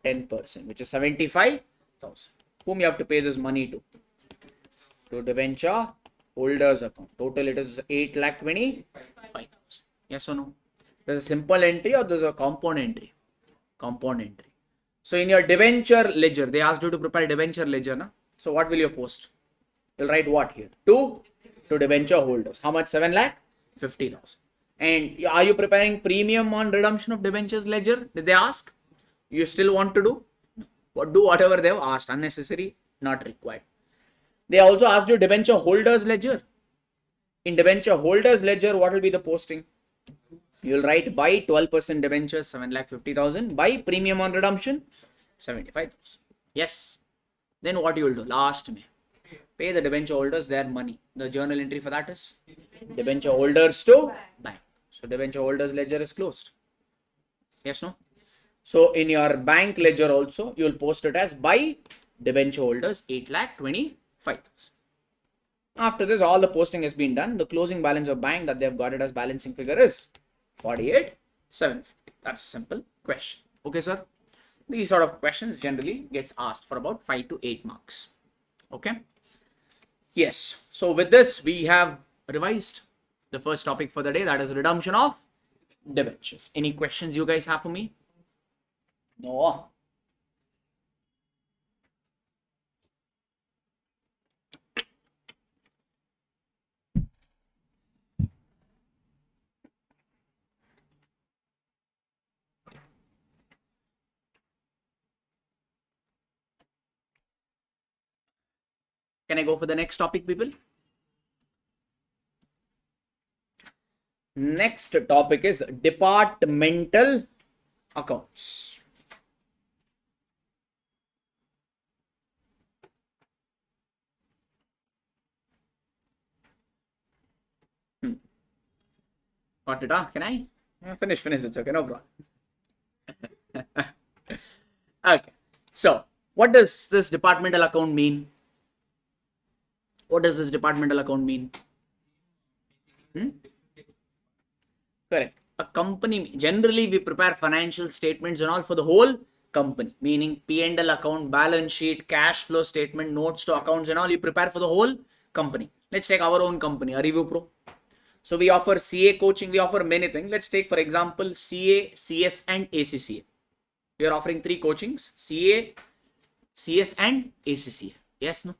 10%, which is 75,000. Whom you have to pay this money to? To debenture holders account. Total it is 8,25,000. Yes or no? There's a simple entry or there's a compound entry? Compound entry. So in your debenture ledger, they asked you to prepare debenture ledger. Na? So what will you post? You'll write what here? To debenture holders. How much? 7,50,000. And are you preparing premium on redemption of debentures ledger? Did they ask? You still want to do? Do whatever they have asked. Unnecessary, not required. They also asked you debenture holders ledger. In debenture holders ledger, what will be the posting? You'll write by 12% debentures 7,50,000, by premium on redemption 75,000. Yes. Then what you will do? Last May. Pay the debenture holders their money. The journal entry for that is debenture holders to bank. So debenture holders ledger is closed. Yes, no? So in your bank ledger also, you will post it as by debenture holders 8,25,000. After this, all the posting has been done. The closing balance of bank that they have got it as balancing figure is 48,750. That's a simple question. Okay, sir. These sort of questions generally gets asked for about 5 to 8 marks. Okay. Yes. So with this, we have revised the first topic for the day, that is redemption of debentures. Any questions you guys have for me? No. Can I go for the next topic, people? Next topic is departmental accounts. Got it, huh? Can I? Yeah, finish, it's okay, no problem. Okay, so what does this departmental account mean? What does this departmental account mean? Correct. A company, generally we prepare financial statements and all for the whole company, meaning P&L account, balance sheet, cash flow statement, notes to accounts and all you prepare for the whole company. Let's take our own company, ArivuPro. So we offer CA coaching, we offer many things. Let's take for example CA, CS and ACCA. We are offering 3 coachings, CA, CS and ACCA. Yes, no?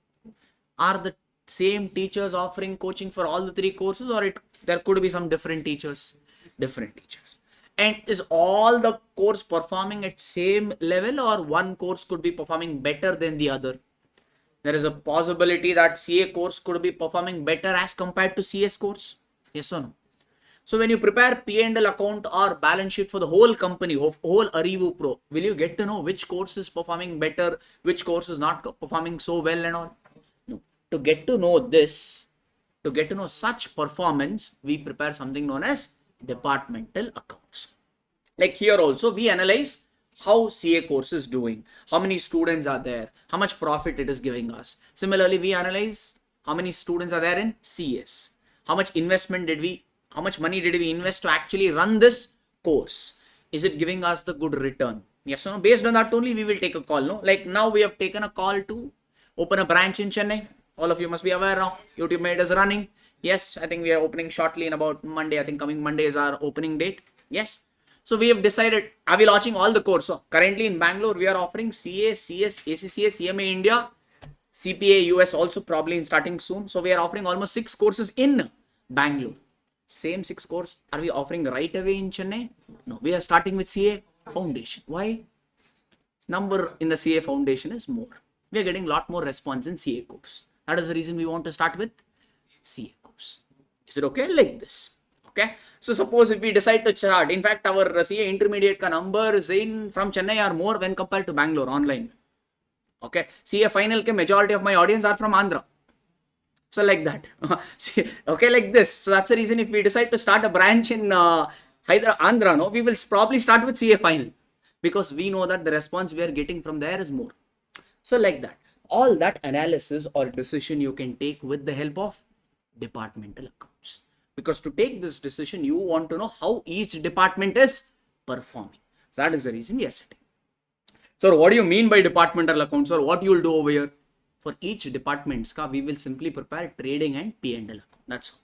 Are the same teachers offering coaching for all the 3 courses, or there could be some different teachers? Different teachers. And is all the course performing at same level, or one course could be performing better than the other? There is a possibility that CA course could be performing better as compared to CS course. Yes or no? So when you prepare P&L account or balance sheet for the whole company, whole ArivuPro, will you get to know which course is performing better, which course is not performing so well and all? No. To get to know this, to get to know such performance, we prepare something known as departmental accounts. Like here also, we analyze how CA course is doing, how many students are there, how much profit it is giving us. Similarly, we analyze how many students are there in CS, how much money did we invest to actually run this course? Is it giving us the good return? Yes or no? Based on that only we will take a call. No, like now we have taken a call to open a branch in Chennai. All of you must be aware now. YouTube Made is running. Yes, I think we are opening shortly in about Monday. I think coming Monday is our opening date. Yes. So we have decided, are we launching all the courses? So currently in Bangalore, we are offering CA, CS, ACCA, CMA India, CPA US also probably in starting soon. So we are offering almost 6 courses in Bangalore. Same 6 course are we offering right away in Chennai? No, we are starting with CA Foundation. Why? Number in the CA Foundation is more. We are getting a lot more response in CA course. That is the reason we want to start with CA course. Is it okay? Like this. Okay. So suppose if we decide to start, in fact, our CA intermediate numbers in from Chennai are more when compared to Bangalore online. Okay. CA final ke majority of my audience are from Andhra. So like that. Okay, like this. So that's the reason if we decide to start a branch in Andhra, no, we will probably start with CA final, because we know that the response we are getting from there is more. So like that. All that analysis or decision you can take with the help of departmental accounts. Because to take this decision, you want to know how each department is performing. So that is the reason yesterday. So what do you mean by departmental accounts, or what you will do over here? For each department, we will simply prepare trading and P&L account. That's all.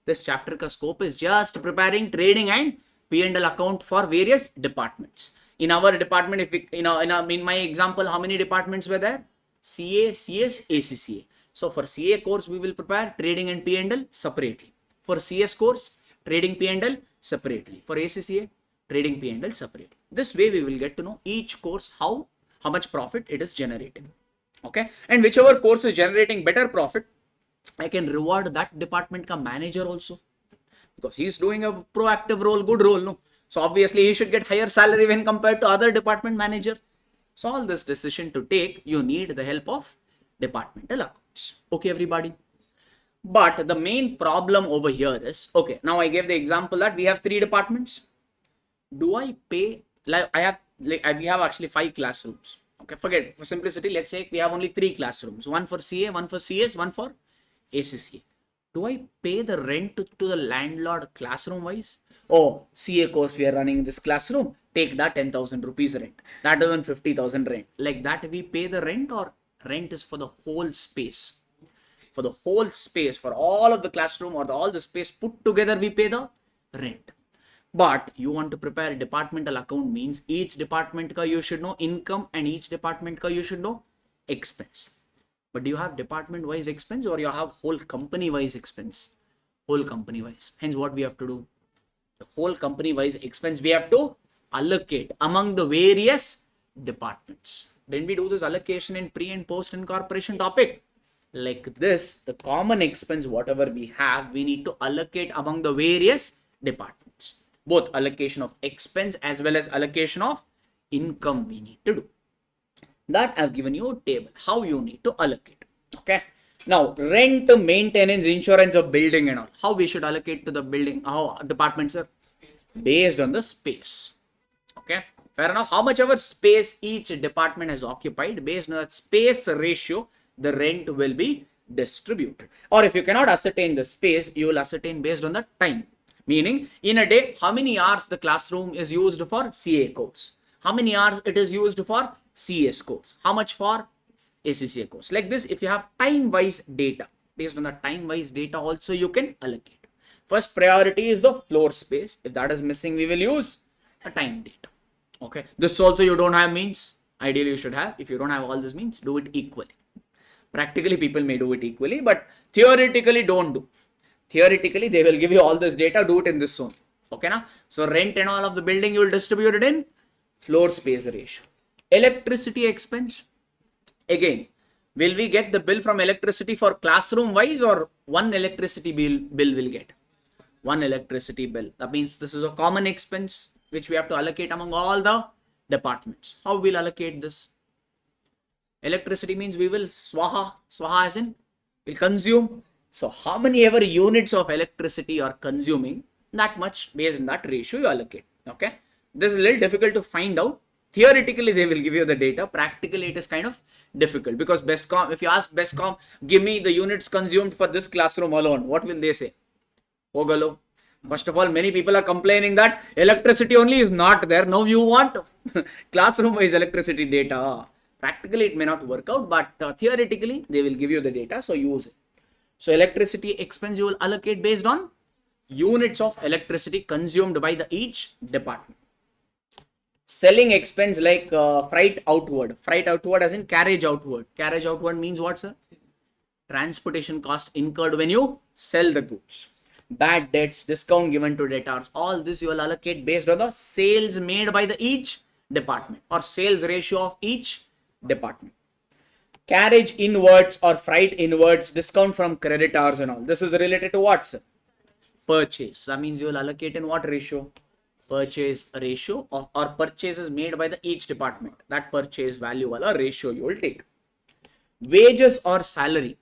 This chapter ka scope is just preparing trading and P&L account for various departments. In our department, if we, in my example, how many departments were there? CA, CS, ACCA. So for CA course, we will prepare trading and P&L separately. For CS course, trading P&L separately. For ACCA, trading P&L separately. This way we will get to know each course how much profit it is generating. Okay, and whichever course is generating better profit, I can reward that department ka manager also, because he is doing a proactive role, good role, no? So obviously he should get higher salary when compared to other department manager. So all this decision to take, you need the help of departmental accounts. Okay, everybody. But the main problem over here is, okay, now I gave the example that we have 3 departments. Do I pay, like we have actually 5 classrooms. Okay, forget, for simplicity, let's say we have only 3 classrooms, one for CA, one for CS, one for ACCA. Do I pay the rent to the landlord classroom wise? Oh, CA course, we are running this classroom, take that 10,000 rupees rent. That is 50,000 rent. Like that we pay the rent, or rent is for the whole space? For the whole space, for all of the classroom or all the space put together, we pay the rent. But you want to prepare a departmental account, means each department ka you should know income and each department ka you should know expense. But do you have department wise expense, or you have whole company wise expense? Whole company wise. Hence what we have to do? The whole company wise expense we have to allocate among the various departments. Didn't we do this allocation in pre and post incorporation topic? Like this, the common expense, whatever we have, we need to allocate among the various departments. Both allocation of expense as well as allocation of income we need to do. That I've given you a table, how you need to allocate. Okay. Now, rent, maintenance, insurance of building and all. How we should allocate to the building, how departments are based on the space. Okay. Fair enough. How much ever space each department has occupied, based on that space ratio, the rent will be distributed. Or if you cannot ascertain the space, you will ascertain based on the time. Meaning, in a day, how many hours the classroom is used for CA course? How many hours it is used for CS course? How much for ACCA course? Like this, if you have time-wise data, based on the time-wise data also you can allocate. First priority is the floor space. If that is missing, we will use a time data. Okay. This also you don't have means. Ideally, you should have. If you don't have all this means, do it equally. Practically, people may do it equally, but theoretically, don't do. Theoretically, they will give you all this data, do it in this zone. Okay, now? So, rent and all of the building, you will distribute it in floor space ratio. Electricity expense. Again, will we get the bill from electricity for classroom wise, or one electricity bill will get? One electricity bill. That means this is a common expense which we have to allocate among all the departments. How will allocate this? Electricity means we will swaha as in will consume. So how many ever units of electricity you are consuming, that much based on that ratio you allocate. Okay. This is a little difficult to find out. Theoretically, they will give you the data. Practically, it is kind of difficult because BESCOM, if you ask BESCOM, give me the units consumed for this classroom alone, what will they say? Ogalo. First of all, many people are complaining that electricity only is not there. Now you want classroom-wise electricity data. Practically, it may not work out, but theoretically, they will give you the data, so use it. So, electricity expense you will allocate based on units of electricity consumed by the each department. Selling expense like freight outward. Freight outward as in carriage outward. Carriage outward means what, sir? Transportation cost incurred when you sell the goods. Bad debts, discount given to debtors. All this you will allocate based on the sales made by the each department or sales ratio of each department. Carriage inwards or freight inwards, discount from creditors and all. This is related to what, sir? Purchase. That means you will allocate in what ratio? Purchase ratio or purchases made by the each department. That purchase value or ratio you will take. Wages or salary.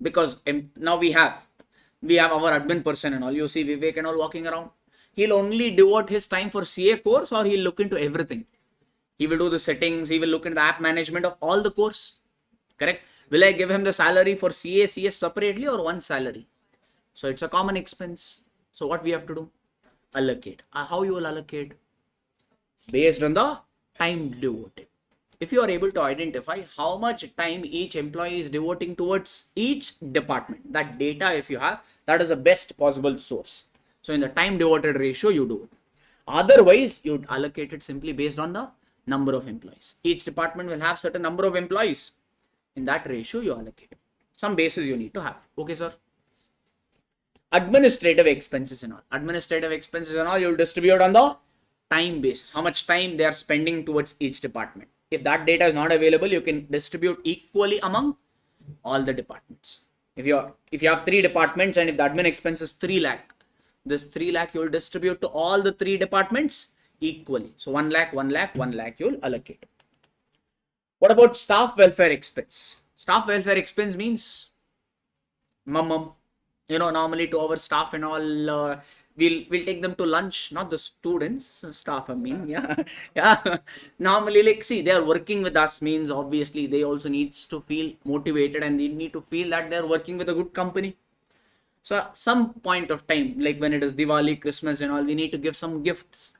Because now we have our admin person and all. You see Vivek and all walking around. He'll only devote his time for CA course, or he'll look into everything. He will do the settings. He will look into the app management of all the course. Correct? Will I give him the salary for CA, CS separately or one salary? So it's a common expense. So what we have to do? Allocate. How you will allocate? Based on the time devoted. If you are able to identify how much time each employee is devoting towards each department, that data if you have, that is the best possible source. So in the time devoted ratio, you do it. Otherwise, you would allocate it simply based on the number of employees. Each department will have certain number of employees. In that ratio, you allocate. Some basis you need to have. Okay, sir. Administrative expenses and all. Administrative expenses and all, you will distribute on the time basis. How much time they are spending towards each department. If that data is not available, you can distribute equally among all the departments. If you have 3 departments and if the admin expense is 3 lakh, this 3 lakh you will distribute to all the 3 departments equally. So 1 lakh, 1 lakh, 1 lakh you will allocate. What about staff welfare expense? Staff welfare expense means mum. Normally to our staff and all, we'll take them to lunch, not the students, staff. I mean, yeah, yeah. Normally, like, see, they are working with us means obviously they also needs to feel motivated and they need to feel that they are working with a good company. So at some point of time, like when it is Diwali, Christmas and all, we need to give some gifts.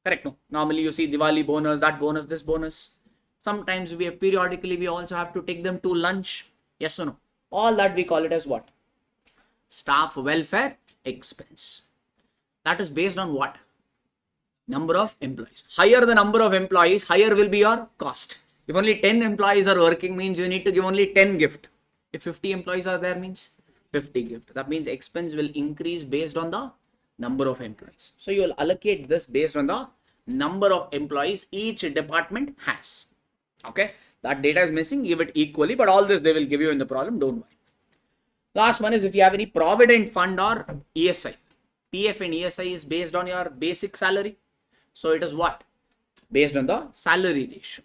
Correct? No. Normally you see Diwali bonus, that bonus, this bonus. Sometimes periodically we also have to take them to lunch. Yes or no? All that we call it as what? Staff welfare expense. That is based on what? Number of employees. Higher the number of employees, higher will be your cost. If only 10 employees are working, means you need to give only 10 gift. If 50 employees are there, means 50 gift. That means expense will increase based on the number of employees. So you will allocate this based on the number of employees each department has. Okay, that data is missing, give it equally, but all this they will give you in the problem, don't worry. Last one is if you have any provident fund or ESI. PF and ESI is based on your basic salary. So it is what? Based on the salary ratio.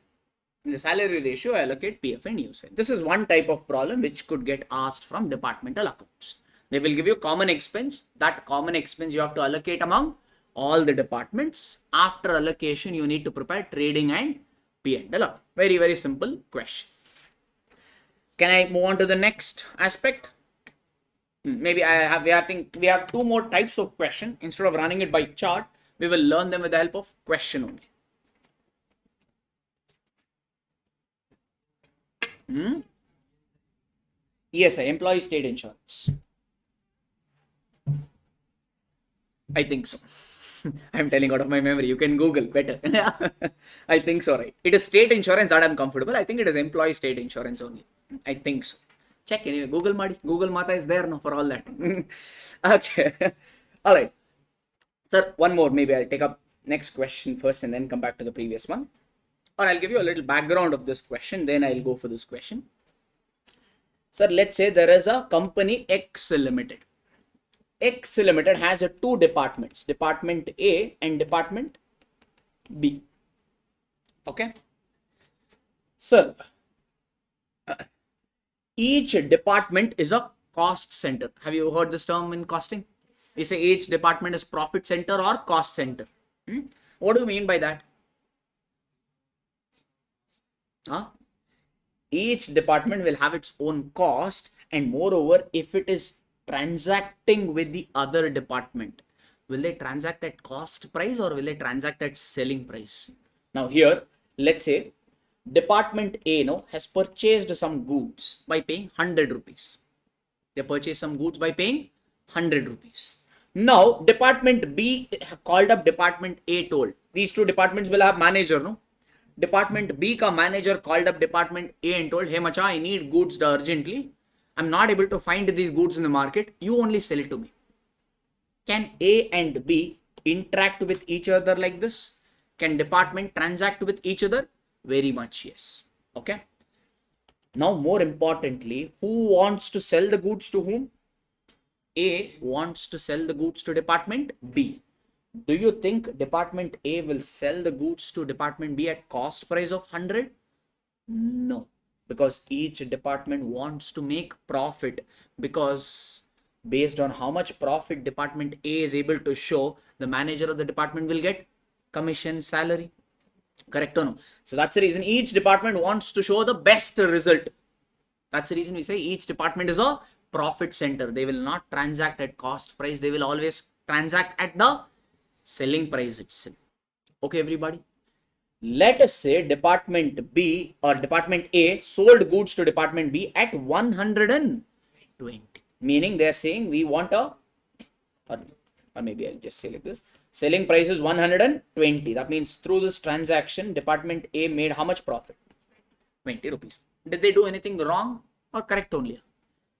In the salary ratio, I allocate PF and ESI. This is one type of problem which could get asked from departmental accounts. They will give you common expense. That common expense you have to allocate among all the departments. After allocation, you need to prepare trading and P&L. Very, very simple question. Can I move on to the next aspect? Maybe I think we have two more types of question. Instead of running it by chart, we will learn them with the help of question only. ESI, employee state insurance. I think so. I'm telling out of my memory. You can Google better. I think so, right? It is state insurance that I'm comfortable. I think it is employee state insurance only. I think so. Check anyway. Google Madi. Google Mata is there now for all that. Okay. All right. Sir, one more. Maybe I'll take up next question first and then come back to the previous one. Or I'll give you a little background of this question. Then I'll go for this question. Sir, let's say there is a company X Limited. X Limited has two departments, Department A and Department B. Okay. Sir, each department is a cost center. Have you heard this term in costing? We say each department is profit center or cost center. What do you mean by that? Each department will have its own cost, and moreover, if it is transacting with the other department, will they transact at cost price or will they transact at selling price? Now here, let's say Department A has purchased some goods by paying 100 rupees. They purchased some goods by paying 100 rupees. Now Department B called up Department A, told these two departments will have manager, no? Department B ka manager called up Department A and told, hey macha, I need goods urgently. I'm not able to find these goods in the market. You only sell it to me. Can A and B interact with each other like this? Can department transact with each other? Very much yes. Okay. Now more importantly, who wants to sell the goods to whom? A wants to sell the goods to Department B. Do you think Department A will sell the goods to Department B at cost price of 100? No. Because each department wants to make profit, because based on how much profit Department A is able to show, the manager of the department will get commission, salary. Correct or no? So that's the reason each department wants to show the best result. That's the reason we say each department is a profit center. They will not transact at cost price. They will always transact at the selling price itself. Okay, everybody. Let us say Department B or Department A sold goods to Department B at 120. Meaning they are saying we want a, or maybe I'll just say like this. Selling price is 120. That means through this transaction, Department A made how much profit? 20 rupees. Did they do anything wrong or correct only?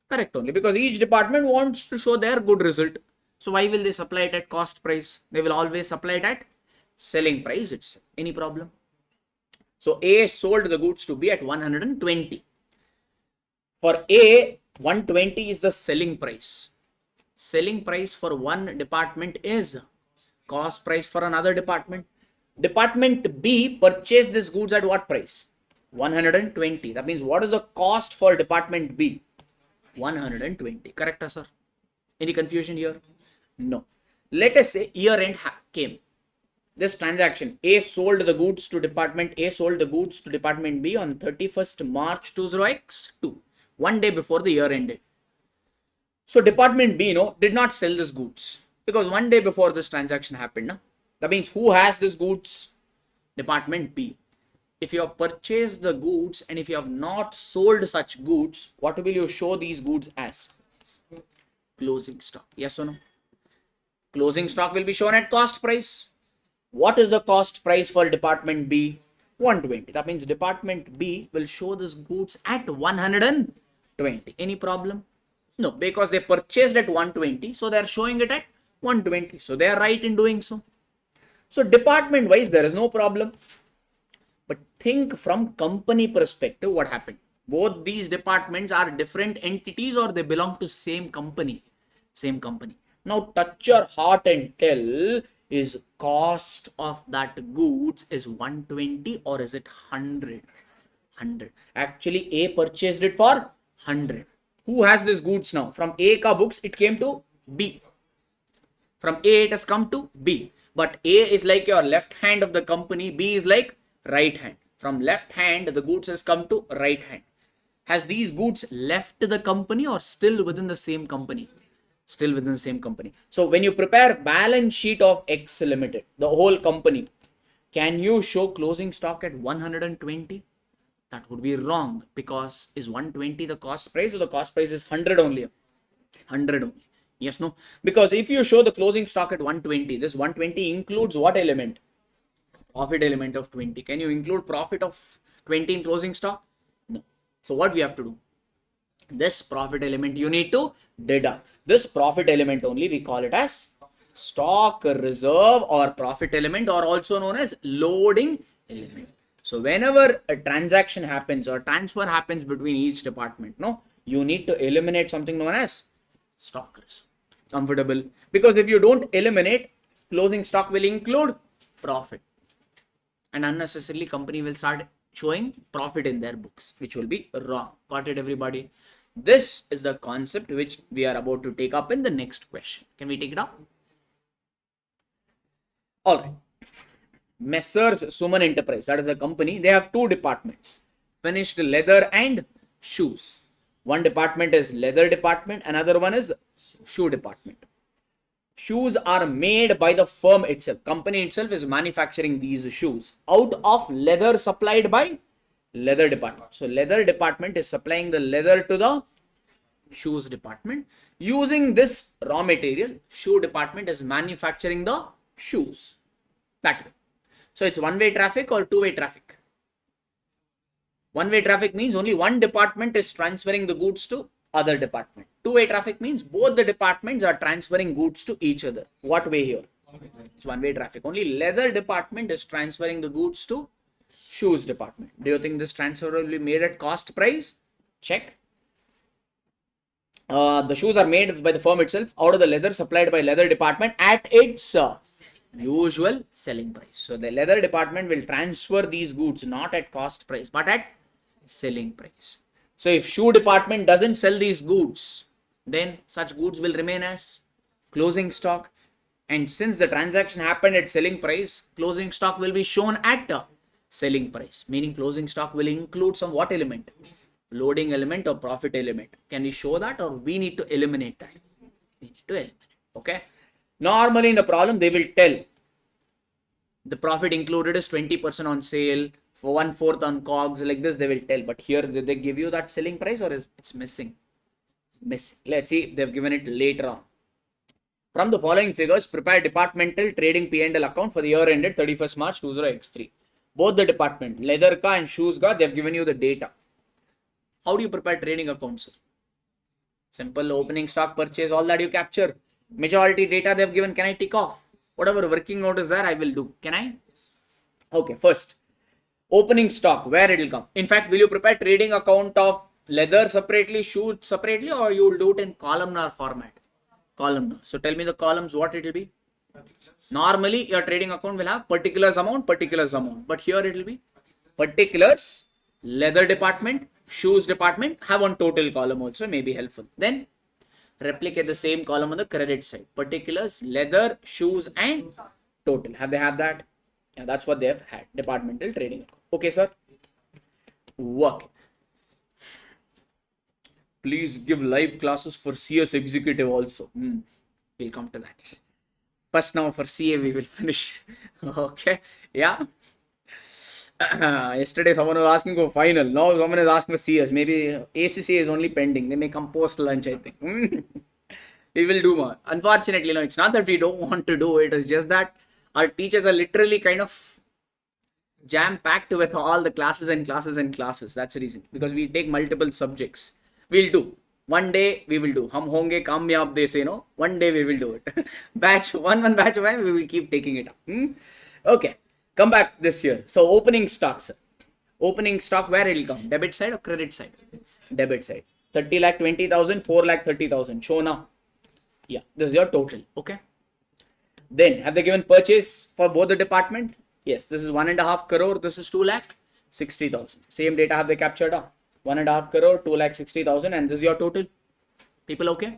Correct only, because each department wants to show their good result. So why will they supply it at cost price? They will always supply it at selling price itself. Any problem? So A sold the goods to B at 120. For A, 120 is the selling price. Selling price for one department is cost price for another department. Department B purchased these goods at what price? 120. That means what is the cost for department B? 120. Correct, sir? Any confusion here? No. Let us say year end came. This transaction, A sold the goods to department A, sold the goods to department B on 31st March 20x2, one day before the year ended. So department B, did not sell this goods because one day before this transaction happened. No? That means who has this goods? Department B. If you have purchased the goods and if you have not sold such goods, what will you show these goods as? Closing stock. Yes or no? Closing stock will be shown at cost price. What is the cost price for department B? 120. That means department B will show this goods at 120. Any problem? No, because they purchased at 120, so they are showing it at 120. So they are right in doing so. So department wise, there is no problem. But think from company perspective, what happened? Both these departments are different entities or they belong to same company. Same company. Now touch your heart and tell, is cost of that goods is 120 or is it 100? 100. Actually, A purchased it for 100. Who has this goods now? From A ka books, it came to B. From A, it has come to B. But A is like your left hand of the company. B is like right hand. From left hand, the goods has come to right hand. Has these goods left the company or still within the same company? Still within the same company. So when you prepare balance sheet of X Limited, the whole company, can you show closing stock at 120? That would be wrong because is 120 the cost price or the cost price is 100 only? 100 only. Yes, no? Because if you show the closing stock at 120, this 120 includes what element? Profit element of 20. Can you include profit of 20 in closing stock? No. So what we have to do? This profit element you need to deduct. This profit element only we call it as stock reserve or profit element or also known as loading element. So whenever a transaction happens or transfer happens between each department, you need to eliminate something known as stock reserve. Comfortable? Because if you don't eliminate, closing stock will include profit. And unnecessarily company will start showing profit in their books, which will be wrong. Got it, everybody? This is the concept which we are about to take up in the next question. Can we take it up? All right. Messrs. Suman Enterprise, that is a company, they have two departments, finished leather and shoes. One department is leather department, another one is shoe department. Shoes are made by the firm itself. Company itself is manufacturing these shoes out of leather supplied by leather department. So leather department is supplying the leather to the shoes department. Using this raw material, shoe department is manufacturing the shoes. That way. So it's one-way traffic or two-way traffic? One-way traffic means only one department is transferring the goods to other department. Two-way traffic means both the departments are transferring goods to each other. What way here? It's one-way traffic. Only leather department is transferring the goods to shoes department. Do you think this transfer will be made at cost price? Check. The shoes are made by the firm itself out of the leather supplied by leather department at its usual selling price. So the leather department will transfer these goods not at cost price but at selling price. So if shoe department doesn't sell these goods, then such goods will remain as closing stock. And since the transaction happened at selling price, closing stock will be shown at selling price. Meaning closing stock will include some what element? Loading element or profit element. Can we show that or we need to eliminate that? We need to eliminate. Okay. Normally in the problem they will tell the profit included is 20% on sale, for 1/4 on COGS, like this they will tell. But here did they give you that selling price or is it's missing? Missing. Let's see if they've given it later on. From the following figures, prepare departmental trading P&L account for the year ended 31st March 20x3. Both the department, leather ka and shoes ka, they've given you the data. How do you prepare trading accounts? Simple, opening stock, purchase, all that you capture. Majority data they've given, can I tick off? Whatever working note is there, I will do. Can I? Okay, first, opening stock, where it will come. In fact, will you prepare trading account of leather separately, shoes separately, or you will do it in columnar format? Columnar. So tell me the columns, what it will be? Normally, your trading account will have particulars amount, but here it will be particulars leather department, shoes department, have one total column also, may be helpful. Then replicate the same column on the credit side. Particulars, leather, shoes, and total. Have they have that? Yeah, that's what they have had. Departmental trading. Okay, sir. Work. Please give live classes for CS executive also. We'll come to that. First, now for CA we will finish. Okay. Yeah. Yesterday someone was asking for final. Now someone is asking for CS. Maybe ACCA is only pending. They may come post lunch, I think. We will do more. Unfortunately, no, it's not that we don't want to do it. It's just that our teachers are literally kind of jam-packed with all the classes and classes and classes. That's the reason. Because we take multiple subjects. We'll do. One day we will do. Hum honge kamyab, they say, no. One day we will do it. Batch, one batch away, we will keep taking it up. Okay. Come back this year. So opening stocks. Opening stock, where it will come? Debit side or credit side? Debit side. 30 lakh 20,000, 4 lakh 30,000. Show now. Yeah, this is your total. Okay. Then have they given purchase for both the department? Yes, this is 1.5 crore. This is 2 lakh 60,000. Same data have they captured? 1.5 crore, 2 lakh 60,000, and this is your total. People okay?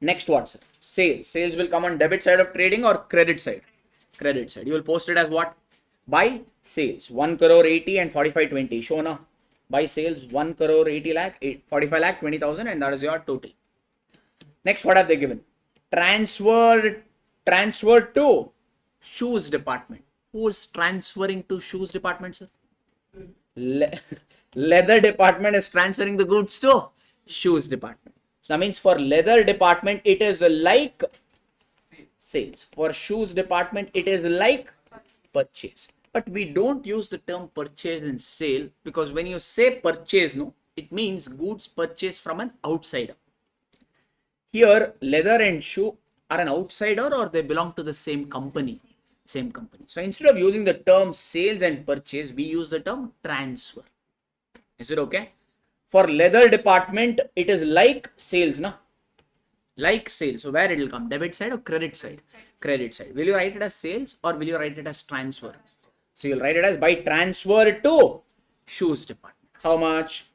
Next what, sir? Sales. Sales will come on debit side of trading or credit side? Credit side. You will post it as what? By sales. 1 crore 80 and 45 20. Show now. By sales 1 crore 80 lakh, 45 lakh 20,000, and that is your total. Next, what have they given? Transfer to shoes department. Who is transferring to shoes department, sir? Leather department is transferring the goods to shoes department. So that means for leather department, it is like sales. For shoes department, it is like purchase. But we don't use the term purchase and sale, because when you say purchase, no, it means goods purchased from an outsider. Here, leather and shoe are an outsider, or they belong to the same company. Same company. So instead of using the term sales and purchase, we use the term transfer. Is it okay? For leather department, it is like sales, na? Like sales. So where it will come? Debit side or credit side? Credit side. Will you write it as sales or will you write it as transfer? So you'll write it as by transfer to shoes department. How much?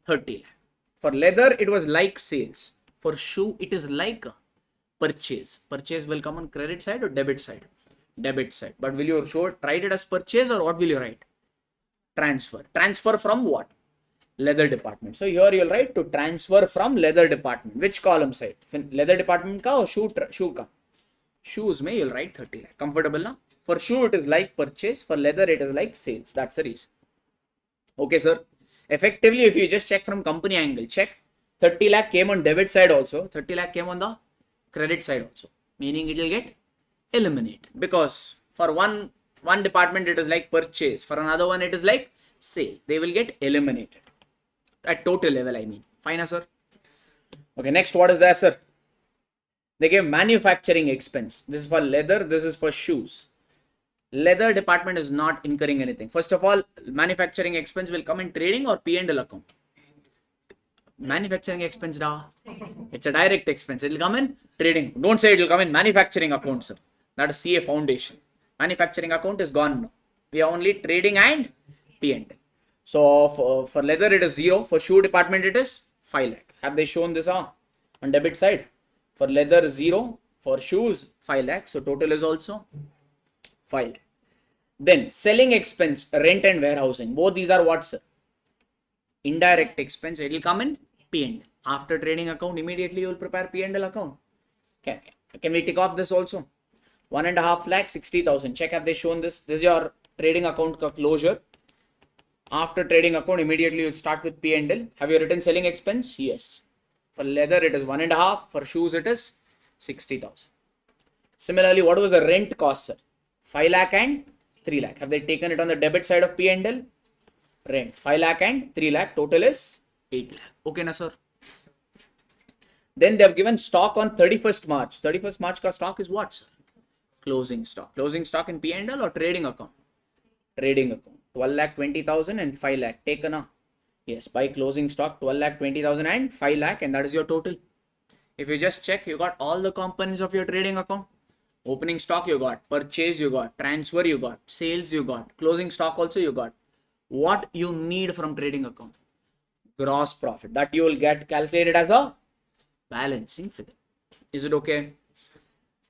30 lakh. For leather, it was like sales. For shoe, it is like purchase. Purchase will come on credit side or debit side? Debit side. But will you write it as purchase, or what will you write? Transfer. Transfer from what? Leather department. So here you'll write to transfer from leather department. Which column side? Leather department ka or shoe ka? Shoes may you'll write 30 lakh. Comfortable na? For shoe it is like purchase. For leather it is like sales. That's the reason. Okay, sir. Effectively, if you just check from company angle, check 30 lakh came on debit side also. 30 lakh came on the credit side also. Meaning it will get eliminated, because for one department it is like purchase, for another one it is like sale. They will get eliminated at total level, I mean. Fine, sir. Okay, next what is there, sir? They gave manufacturing expense. This is for leather, this is for shoes. Leather department is not incurring anything. First of all, manufacturing expense will come in trading or P&L account. Manufacturing expense, it's a direct expense. It will come in trading. Don't say it will come in manufacturing account, sir. That is CA foundation. Manufacturing account is gone now. We are only trading and P&L. So for leather it is 0. For shoe department it is 5 lakh. Have they shown this on debit side? For leather 0. For shoes 5 lakh. So total is also 5 lakh. Then selling expense, rent and warehousing. Both these are what, sir? Indirect expense. It will come in P&L. After trading account, immediately you will prepare P&L account. Can we tick off this also? 1.5 lakh 60,000. Check, have they shown this? This is your trading account closure. After trading account, immediately you start with P&L. Have you written selling expense? Yes. For leather it is 1.5. For shoes it is 60,000. Similarly, what was the rent cost, sir? 5 lakh and 3 lakh. Have they taken it on the debit side of P&L? Rent 5 lakh and 3 lakh. Total is 8 lakh. Okay, na, sir? Then they have given stock on 31st March. 31st March ka stock is what, sir? Closing stock. Closing stock in P&L or trading account? Trading account. 12 lakh 20,000 and 5 lakh. Taken, na? Yes, by closing stock 12 lakh 20,000 and 5 lakh, and that is your total. If you just check, you got all the components of your trading account. Opening stock you got, purchase you got, transfer you got, sales you got, closing stock also you got. what you need from trading account? Gross profit. That you will get calculated as a balancing figure. Is it okay?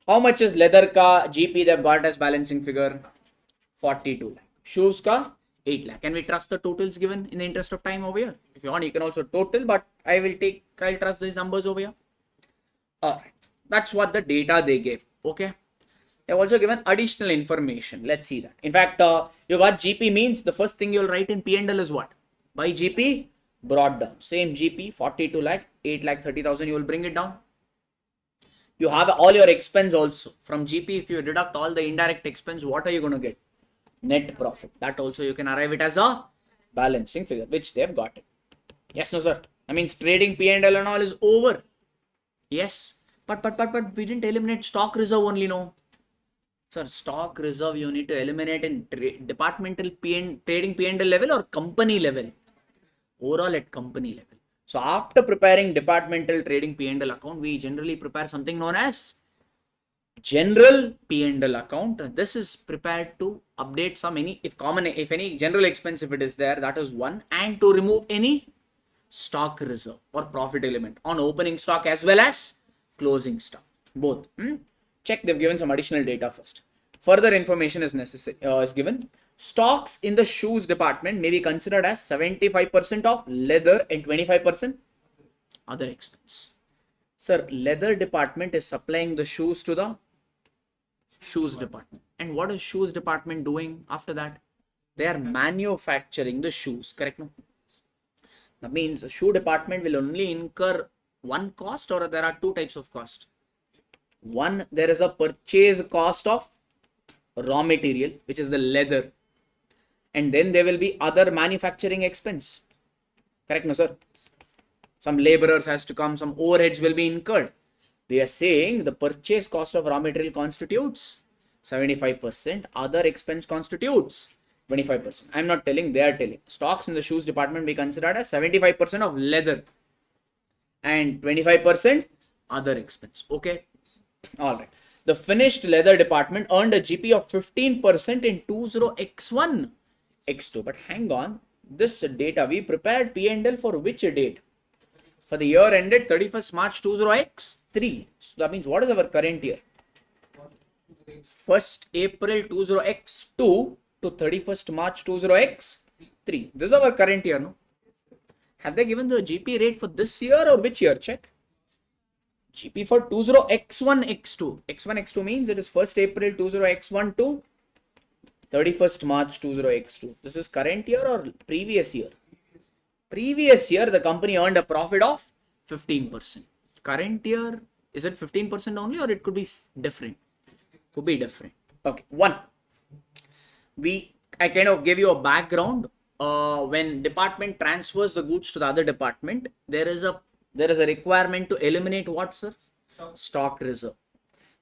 How much is leather ka GP they've got as balancing figure? 42 lakh. Shoes ka 8 lakh. Can we trust the totals given in the interest of time over here? If you want, you can also total, but I'll trust these numbers over here. Alright. That's what the data they gave. Okay. They've also given additional information. Let's see that. In fact, you got GP means the first thing you'll write in P&L is what? By GP brought down. Same GP 42 lakh, 8 lakh 30,000. You will bring it down. You have all your expense also. From GP, if you deduct all the indirect expense, what are you going to get? Net profit. That also you can arrive it as a balancing figure, which they've got it. Yes, no, sir. That means trading P&L and all is over. Yes. But we didn't eliminate stock reserve only, no. Sir, stock reserve you need to eliminate in departmental trading P&L level or company level? Overall at company level. So after preparing departmental trading P&L account, we generally prepare something known as general P&L account. This is prepared to update some if any general expense if it is there, that is one, and to remove any stock reserve or profit element on opening stock as well as closing stock, both. Check, they've given some additional data first. Further information is necessary is given. Stocks in the shoes department may be considered as 75% of leather and 25% other expense. Sir, leather department is supplying the shoes to the shoes department. And what is shoes department doing after that? They are manufacturing the shoes, correct? No? That means the shoe department will only incur one cost, or there are two types of cost. One, there is a purchase cost of raw material, which is the leather. And then there will be other manufacturing expense. Correct, no, sir? Some laborers has to come, some overheads will be incurred. They are saying the purchase cost of raw material constitutes 75%, other expense constitutes 25%. I'm not telling, they are telling. Stocks in the shoes department be considered as 75% of leather and 25% other expense. Okay. All right. The finished leather department earned a GP of 15% in 20X1, X2. But hang on, this data we prepared P&L for which date? For the year ended 31st March 20X3. So that means what is our current year? 1st April 20X2 to 31st March 20X3. This is our current year, no? Have they given the GP rate for this year or which year? Check. GP for 20X1, X2. X1, X2 means it is 1st April 20X1 to 31st March 20X2. This is current year or previous year? Previous year, the company earned a profit of 15%. Current year, is it 15% only or it could be different? Could be different. Okay, one. I kind of gave you a background. When department transfers the goods to the other department, there is a requirement to eliminate what, sir? Stock reserve.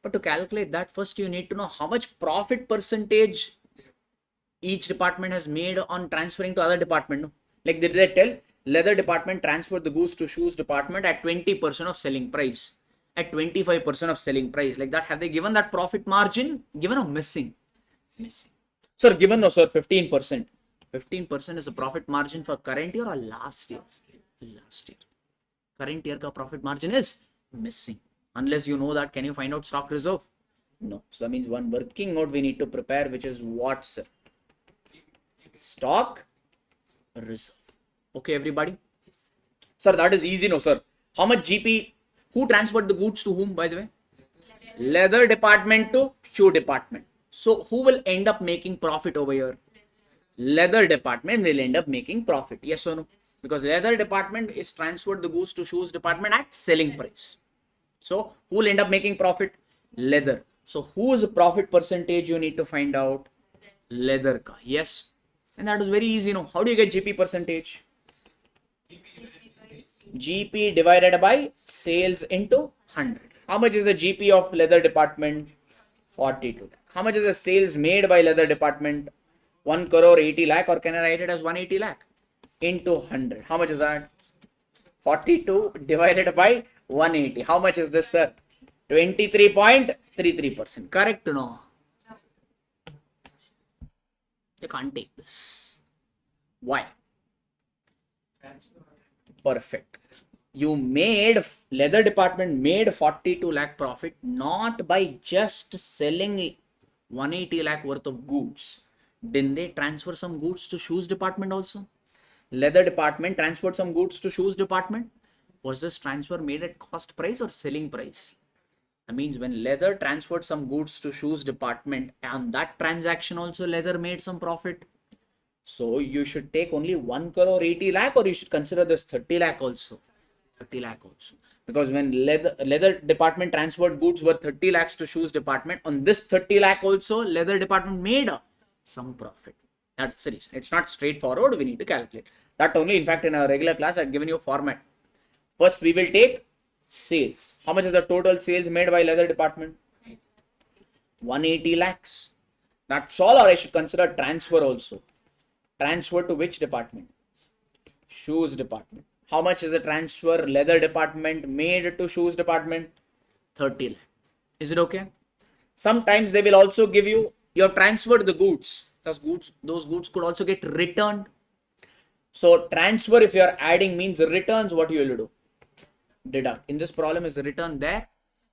But to calculate that, first you need to know how much profit percentage each department has made on transferring to other department. No? Like did they tell leather department transferred the goods to shoes department at 20% of selling price, at 25% of selling price? Like that, have they given that profit margin? Given or missing? Missing. Sir, given no, sir, 15%. 15% is the profit margin for current year or last year? Last year. Current year ka profit margin is missing. Unless you know that, can you find out stock reserve? No. So that means one working note we need to prepare, which is what, sir? Stock reserve. Okay, everybody? Sir, that is easy, no, sir. How much GP? Who transferred the goods to whom, by the way? Leather department to shoe department. So who will end up making profit over here? Leather department will end up making profit. Yes or no? Because leather department is transferred the goods to shoes department at selling price. So who will end up making profit? Leather. So whose profit percentage you need to find out? Leather ka. Yes. And that is very easy, no? How do you get GP percentage? GP divided by sales into 100. How much is the GP of leather department? 42 lakh. How much is the sales made by leather department? 1 crore 80 lakh, or can I write it as 180 lakh? Into 100. How much is that? 42 divided by 180. How much is this, sir? 23.33%. Correct or no? You can't take this. Why? Transfer. Perfect. You made, leather department made 42 lakh profit not by just selling 180 lakh worth of goods. Didn't they transfer some goods to shoes department also? Leather department transferred some goods to shoes department. Was this transfer made at cost price or selling price? That means when leather transferred some goods to shoes department, and that transaction also leather made some profit. So you should take only 1 crore 80 lakh, or you should consider this 30 lakh also. 30 lakh also. Because when leather department transferred goods worth 30 lakhs to shoes department, on this 30 lakh also leather department made some profit. That's the reason. It's not straightforward. We need to calculate. That only, in fact, in our regular class, I'd given you a format. First, we will take sales. How much is the total sales made by leather department? 180 lakhs. That's all, or I should consider transfer also. Transfer to which department? Shoes department. How much is the transfer leather department made to shoes department? 30 lakh. Is it okay? Sometimes they will also give you have transferred the goods. Those goods could also get returned. So transfer, if you are adding, means returns. What you will do? Deduct. In this problem, is the return there?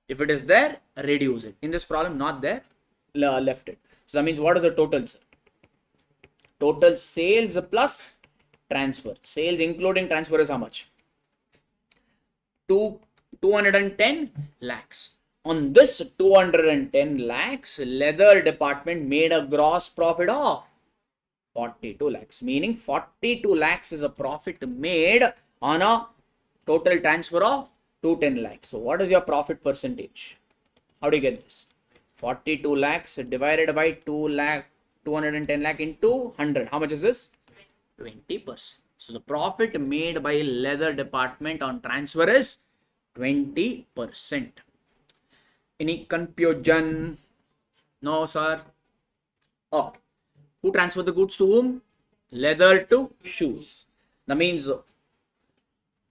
If it is there, reduce it. In this problem, not there, left it. So that means what is the total? Total sales plus transfer. Sales including transfer is how much? 210 lakhs. On this 210 lakhs, leather department made a gross profit of 42 lakhs. Meaning 42 lakhs is a profit made on a total transfer of 210 lakhs. So what is your profit percentage? How do you get this? 42 lakhs divided by 210 lakh into 100. How much is this? 20%. So the profit made by leather department on transfer is 20%. Any confusion? No, sir. Okay. Who transferred the goods to whom? Leather to shoes. That means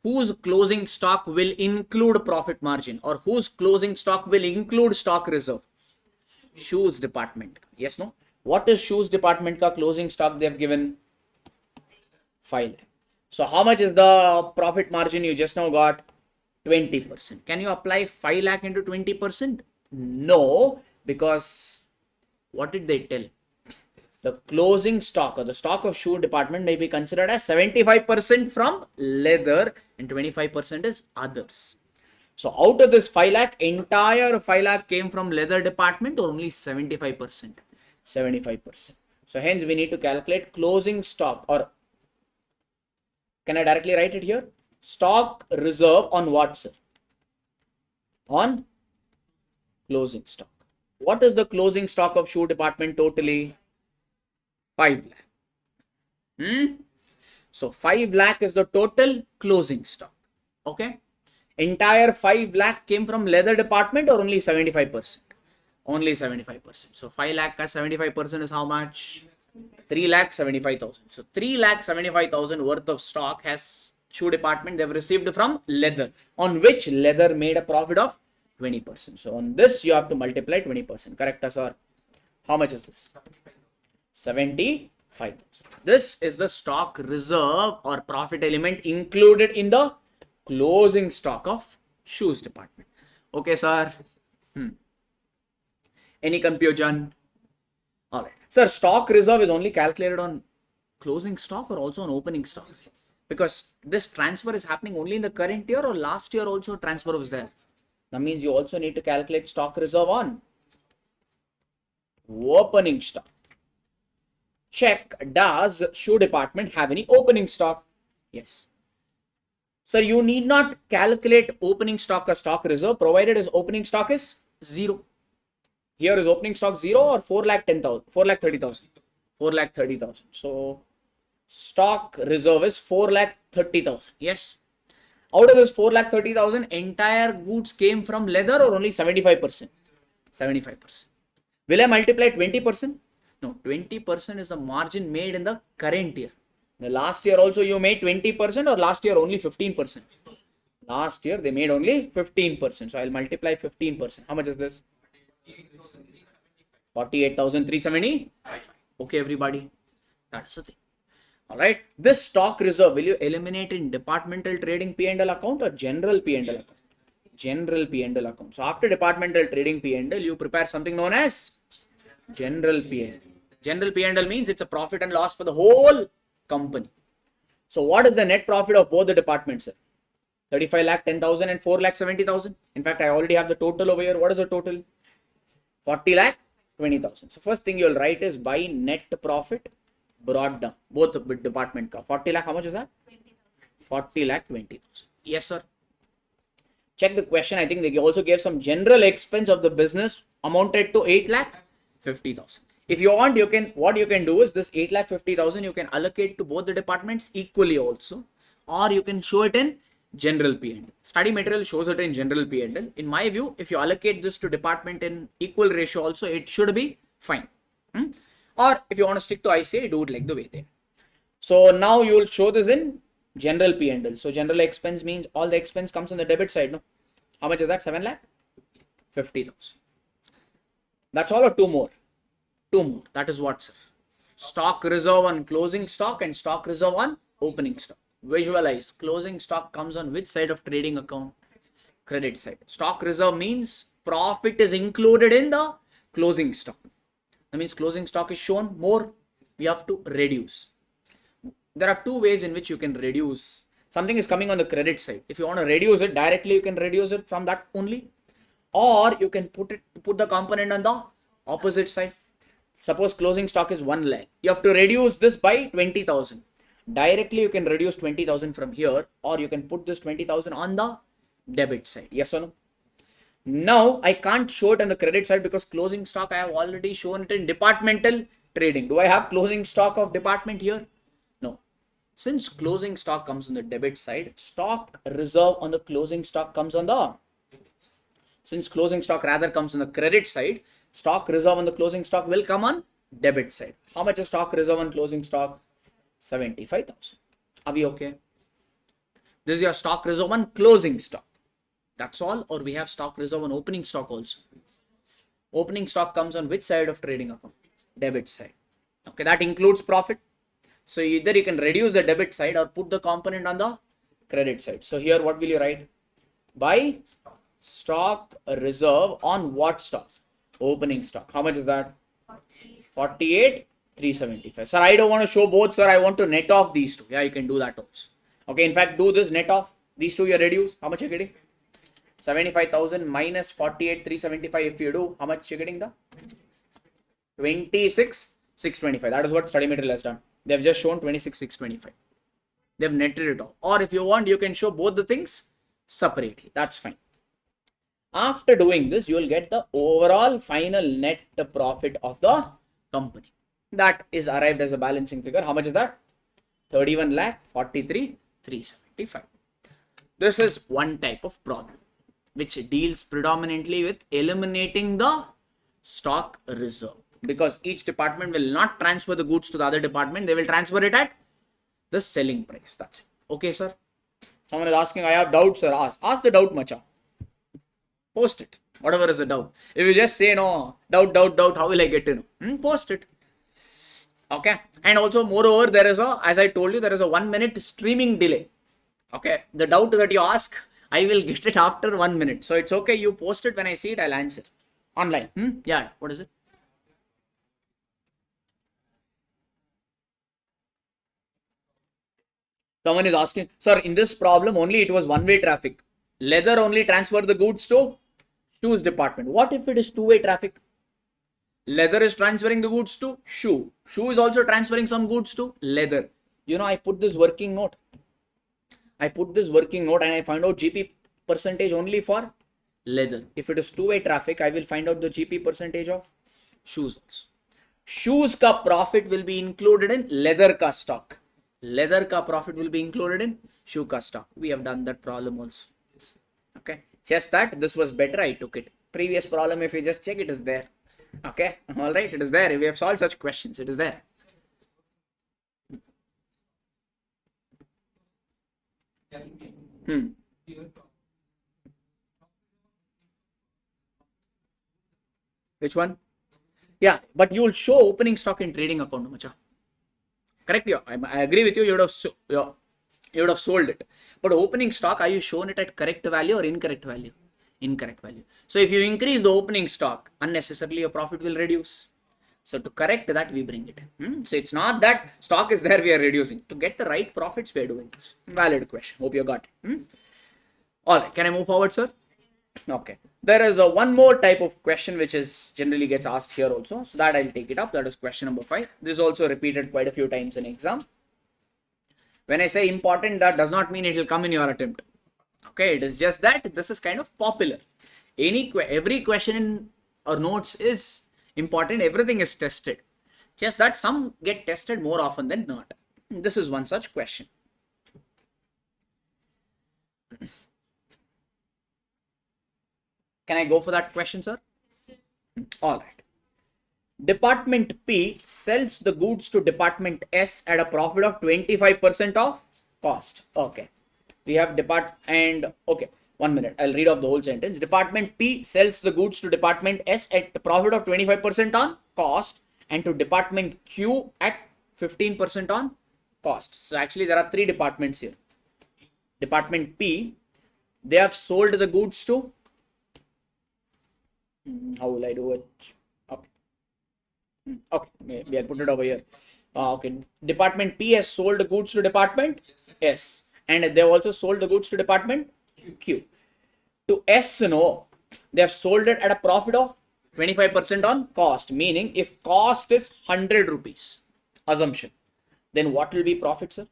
whose closing stock will include profit margin, or whose closing stock will include stock reserve? Shoes department. Yes, no? What is shoes department ka closing stock they have given? 5 lakh. So how much is the profit margin you just now got? 20%. Can you apply 5 lakh into 20%? No, because what did they tell? The closing stock or the stock of shoe department may be considered as 75% from leather and 25% is others. So out of this 5 lakh, entire 5 lakh came from leather department, or only 75%? 75%. So hence we need to calculate closing stock, or can I directly write it here? Stock reserve on what, sir? On closing stock. What is the closing stock of shoe department totally? 5 lakh. So 5 lakh is the total closing stock. Okay. Entire 5 lakh came from leather department, or only 75%? Only 75%. So 5 lakh ka 75% is how much? 3,75,000. So 3,75,000 worth of stock has shoe department they've received from leather, on which leather made a profit of 20%. So on this you have to multiply 20%. Correct, sir? How much is this? 75,000. This is the stock reserve or profit element included in the closing stock of shoes department. Okay, sir? Any confusion? All right. Sir, stock reserve is only calculated on closing stock or also on opening stock? Because this transfer is happening only in the current year, or last year also transfer was there? That means you also need to calculate stock reserve on opening stock. Check, does shoe department have any opening stock? Yes. Sir, you need not calculate opening stock or stock reserve, provided his opening stock is 0. Here is opening stock 0 or 4,10,000, 4,30,000, 4,30,000. So stock reserve is 4,30,000. Yes. Out of this 4,30,000, entire goods came from leather, or only 75%? 75%. Will I multiply 20%? No, 20% is the margin made in the current year. The last year also you made 20%, or last year only 15%? Last year they made only 15%. So I'll multiply 15%. How much is this? 48,375. Okay, everybody. That's the thing. All right. This stock reserve, will you eliminate in departmental trading P&L account or general P&L account? General P&L account. So after departmental trading P&L, you prepare something known as general P&L. General P&L means it's a profit and loss for the whole company. So what is the net profit of both the departments, sir? 35 lakh 10,000 and 4 lakh 70,000. In fact, I already have the total over here. What is the total? 40 lakh 20,000. So first thing you'll write is by net profit brought down. Both department ka. 40 lakh, how much is that? 40 lakh 20,000. Yes, sir. Check the question. I think they also gave some general expense of the business amounted to 8 lakh 50,000. If you want, what you can do is this 8 lakh 50,000 you can allocate to both the departments equally also, or you can show it in general P&L. Study material shows it in general P&L. In my view, if you allocate this to department in equal ratio also, it should be fine. Or if you want to stick to ICA, do it like the way there. So now you will show this in general P&L. So general expense means all the expense comes on the debit side. No, how much is that? 7 lakh 50,000. That's all, or two more? Two more. That is what, sir? Stock reserve on closing stock and stock reserve on opening stock. Visualize. Closing stock comes on which side of trading account? Credit side. Stock reserve means profit is included in the closing stock. That means closing stock is shown more. We have to reduce. There are two ways in which you can reduce. Something is coming on the credit side. If you want to reduce it directly, you can reduce it from that only. Or you can put the component on the opposite side. Suppose closing stock is 1 lakh. You have to reduce this by 20,000. Directly you can reduce 20,000 from here, or you can put this 20,000 on the debit side. Yes or no? Now I can't show it on the credit side because closing stock I have already shown it in departmental trading. Do I have closing stock of department here? No. Since closing stock comes on the debit side, stock reserve on the closing stock comes on the, since closing stock rather comes on the credit side, stock reserve on the closing stock will come on debit side. How much is stock reserve on closing stock? 75,000. Are we okay? This is your stock reserve on closing stock. That's all, or we have stock reserve on opening stock also. Opening stock comes on which side of trading account? Debit side. Okay, that includes profit. So either you can reduce the debit side or put the component on the credit side. So here what will you write? By stock reserve on what stock? Opening stock. How much is that? 48,375. Sir, I don't want to show both, sir. I want to net off these two. Yeah, you can do that also. Okay, in fact, do this net off. These two you reduce. How much you're getting? 75,000 minus 48,375. If you do, how much you're getting? The 26,625. That is what study material has done. They have just shown 26,625. They have netted it off. Or if you want, you can show both the things separately. That's fine. After doing this, you will get the overall final net profit of the company. That is arrived as a balancing figure. How much is that? 31 lakh 43,375. This is one type of problem which deals predominantly with eliminating the stock reserve, because each department will not transfer the goods to the other department. They will transfer it at the selling price. That's it. Okay, sir. Someone is asking, I have doubts, sir. Ask the doubt, macha. Post it. Whatever is the doubt. If you just say no, doubt, how will I get to know? Post it. Okay. And also, moreover, there is a, as I told you, there is a 1 minute streaming delay. Okay. The doubt that you ask, I will get it after 1 minute. So it's okay. You post it. When I see it, I'll answer online. Yeah. What is it? Someone is asking, sir, in this problem only it was one-way traffic. Leather only transfer the goods to shoes department. What if it is two-way traffic? Leather is transferring the goods to shoe. Shoe is also transferring some goods to leather. You know, I put this working note. And I find out GP percentage only for leather. If it is two-way traffic, I will find out the GP percentage of shoes also. Shoes ka profit will be included in leather ka stock. Leather ka profit will be included in shoe ka stock. We have done that problem also. Okay. Just that this was better, I took it. Previous problem, if you just check, it is there. Okay. All right. It is there. We have solved such questions. It is there. Which one? Yeah, but you will show opening stock in trading account, macha. correct? Yeah, I agree with you. You would have sold it. But opening stock, are you shown it at correct value or incorrect value? Incorrect value. So if you increase the opening stock, unnecessarily your profit will reduce. So to correct that, we bring it. So it's not that stock is there, we are reducing. To get the right profits, we are doing this. Valid question. Hope you got it. All right. Can I move forward, sir? Okay. There is one more type of question which is generally gets asked here also. So that I'll take it up. That is question number 5. This is also repeated quite a few times in exam. When I say important, that does not mean it will come in your attempt. Okay. It is just that this is kind of popular. Every question in our notes is important. Everything is tested. Just that some get tested more often than not. This is one such question. Can I go for that question, sir? All right. Department P sells the goods to Department S at a profit of 25% of cost. Okay. We have okay. 1 minute. I'll read off the whole sentence. Department P sells the goods to Department S at a profit of 25% on cost and to Department Q at 15% on cost. So actually there are 3 departments here. Department P, they have sold the goods to, how will I do it? Okay, maybe I'll put it over here. Okay, Department P has sold the goods to Department S, and they have also sold the goods to Department Q. To S, no, they have sold it at a profit of 25% on cost, meaning if cost is 100 rupees, assumption, then what will be profit, sir?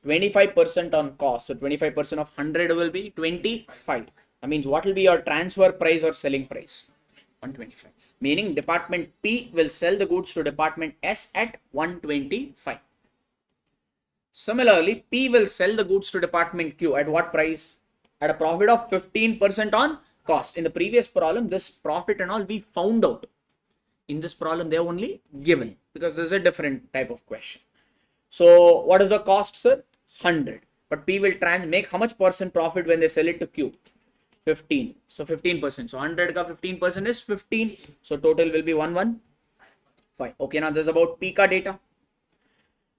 25% on cost. So 25% of 100 will be 25. That means what will be your transfer price or selling price? 125. Meaning Department P will sell the goods to Department S at 125. Similarly, P will sell the goods to Department Q at what price? At a profit of 15% on cost. In the previous problem, this profit and all we found out. In this problem, they are only given because this is a different type of question. So what is the cost, sir? 100. But P will make how much percent profit when they sell it to Q? 15. So 15%. So 100 ka 15% is 15. So total will be 115. Okay, now this is about P ka data.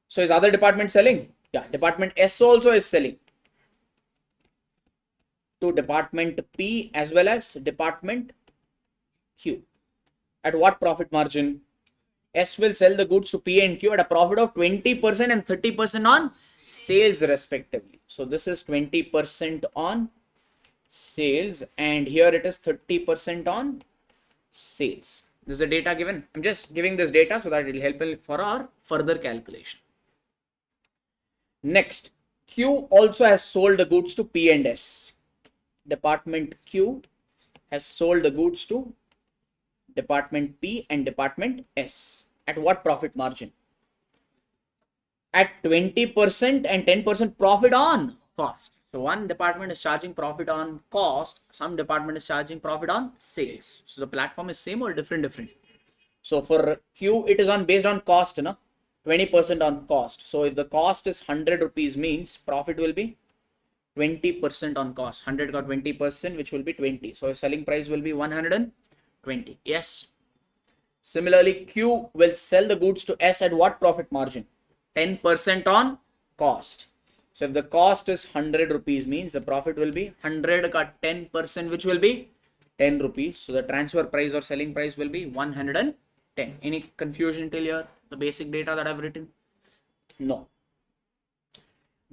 So is other department selling? Yeah, Department S also is selling to Department P as well as Department Q. At what profit margin? S will sell the goods to P and Q at a profit of 20% and 30% on sales respectively. So this is 20% on sales and here it is 30% on sales. This is the data given. I'm just giving this data so that it will help for our further calculation. Next, Q also has sold the goods to P and S. Department Q has sold the goods to Department P and Department S. At what profit margin? At 20% and 10% profit on cost. So one department is charging profit on cost, some department is charging profit on sales. So the platform is same or different? So for Q, it is based on cost, no? 20% on cost. So if the cost is 100 rupees means profit will be 20% on cost. 100 got 20%, which will be 20. So selling price will be 120. Yes. Similarly, Q will sell the goods to S at what profit margin? 10% on cost. So if the cost is 100 rupees means the profit will be 100 got 10%, which will be 10 rupees. So the transfer price or selling price will be 110. Any confusion till here? The basic data that I've written? No.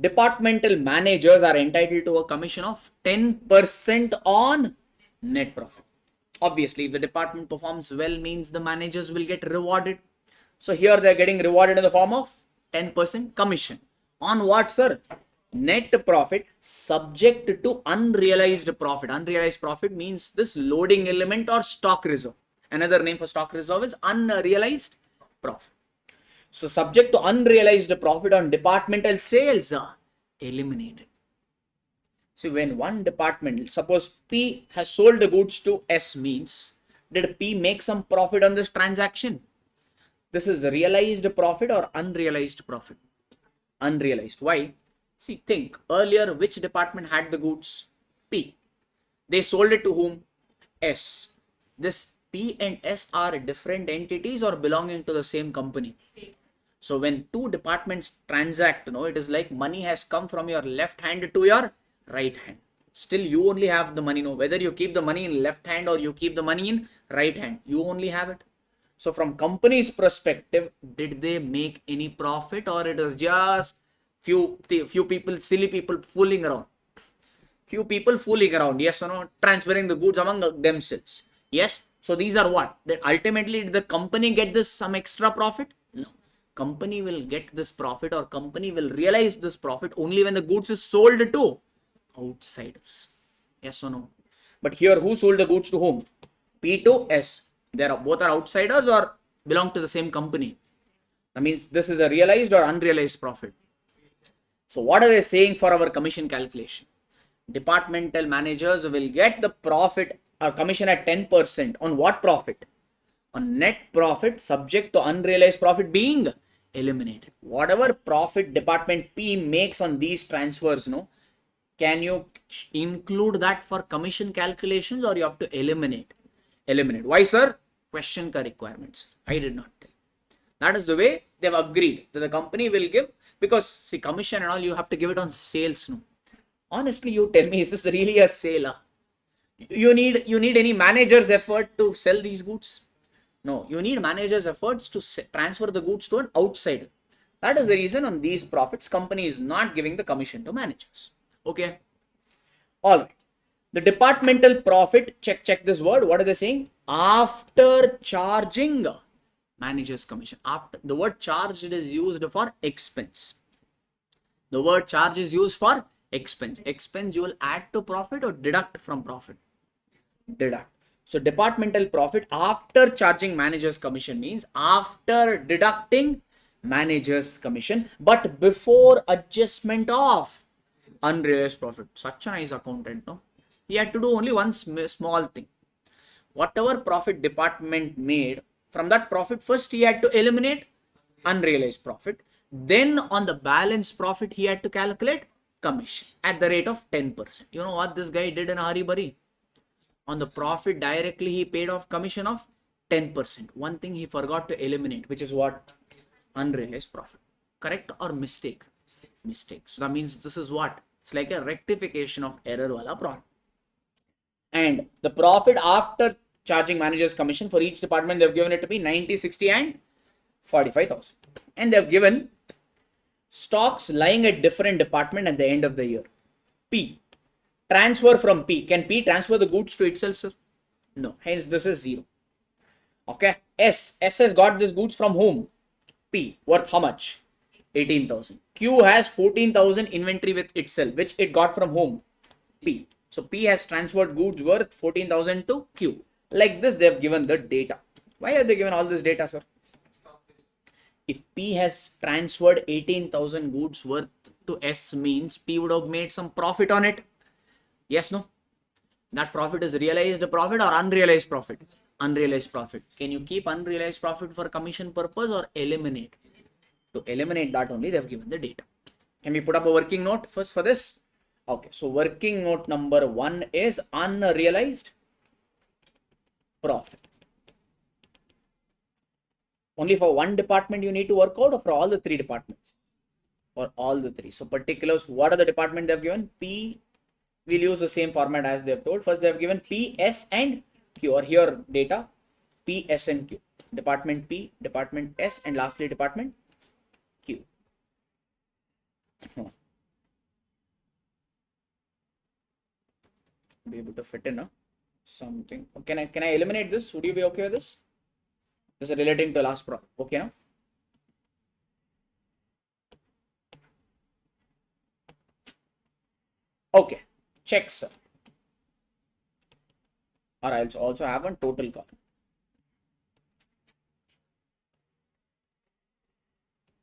Departmental managers are entitled to a commission of 10% on net profit. Obviously, if the department performs well means the managers will get rewarded. So here they are getting rewarded in the form of 10% commission. On what, sir? Net profit subject to unrealized profit. Unrealized profit means this loading element or stock reserve. Another name for stock reserve is unrealized profit. So subject to unrealized profit on departmental sales are eliminated. So when one department, suppose P has sold the goods to S means, did P make some profit on this transaction? This is realized profit or unrealized profit? Unrealized. Why? See, think earlier which department had the goods? P. They sold it to whom? S. This P and S are different entities or belonging to the same company? So when two departments transact, it is like money has come from your left hand to your right hand. Still, you only have the money. Whether you keep the money in left hand or you keep the money in right hand, you only have it. So from company's perspective, did they make any profit, or it was just few people, silly people fooling around? Few people fooling around, yes or no, transferring the goods among themselves. Yes. So these are what? That ultimately, did the company get this some extra profit? No. Company will get this profit, or company will realize this profit only when the goods is sold to outsiders. Yes or no? But here, who sold the goods to whom? P to S. They are both are outsiders or belong to the same company. That means this is a realized or unrealized profit. So what are they saying for our commission calculation? Departmental managers will get the profit or commission at 10% on what profit? On net profit subject to unrealized profit being eliminated. Whatever profit department P makes on these transfers, can you include that for commission calculations, or you have to eliminate? Eliminate. Why, sir? Question ka requirements. I did not tell. That is the way they've agreed that the company will give, because see, commission and all, you have to give it on sales. Honestly, you tell me, is this really a sale? You need any manager's effort to sell these goods? No, you need manager's efforts to transfer the goods to an outsider. That is the reason on these profits, company is not giving the commission to managers. Okay. All right. The departmental profit, check this word. What are they saying? After charging manager's commission. After the word charged is used for expense. The word charge is used for expense. Expense you will add to profit or deduct from profit? Deduct. So departmental profit after charging manager's commission means after deducting manager's commission, but before adjustment of unrealized profit. Such a nice accountant, no? He had to do only one small thing. Whatever profit department made, from that profit, first he had to eliminate unrealized profit. Then on the balance profit, he had to calculate commission at the rate of 10%. You know what this guy did in a hurry? On the profit directly, he paid off commission of 10%. One thing he forgot to eliminate, which is what? Unrealized profit. Correct or mistake? Mistake. So that means this is what? It's like a rectification of error wala problem. And the profit after charging manager's commission for each department, they've given it to be 90, 60 and 45,000. And they've given stocks lying at different department at the end of the year. P. Transfer from P. Can P transfer the goods to itself, sir? No. Hence, this is 0. Okay. S. S has got this goods from whom? P. Worth how much? 18,000. Q has 14,000 inventory with itself, which it got from whom? P. So P has transferred goods worth 14,000 to Q. Like this, they have given the data. Why have they given all this data, sir? If P has transferred 18,000 goods worth to S, means P would have made some profit on it. Yes, no? That profit is realized profit or unrealized profit? Unrealized profit. Can you keep unrealized profit for commission purpose or eliminate? To eliminate that only, they have given the data. Can we put up a working note first for this? Okay, so working note number 1 is unrealized profit. Only for one department you need to work out, or for all the 3 departments? For all the 3. So particulars, what are the department they have given? P. We'll use the same format as they have told. First they have given P, S and Q, or here data P, S and Q. Department P, department S, and lastly department Q. Be able to fit in something. Can I eliminate this? Would you be okay with this? This is relating to last problem. Okay now? Okay. Check, sir. Or I'll also have a total column.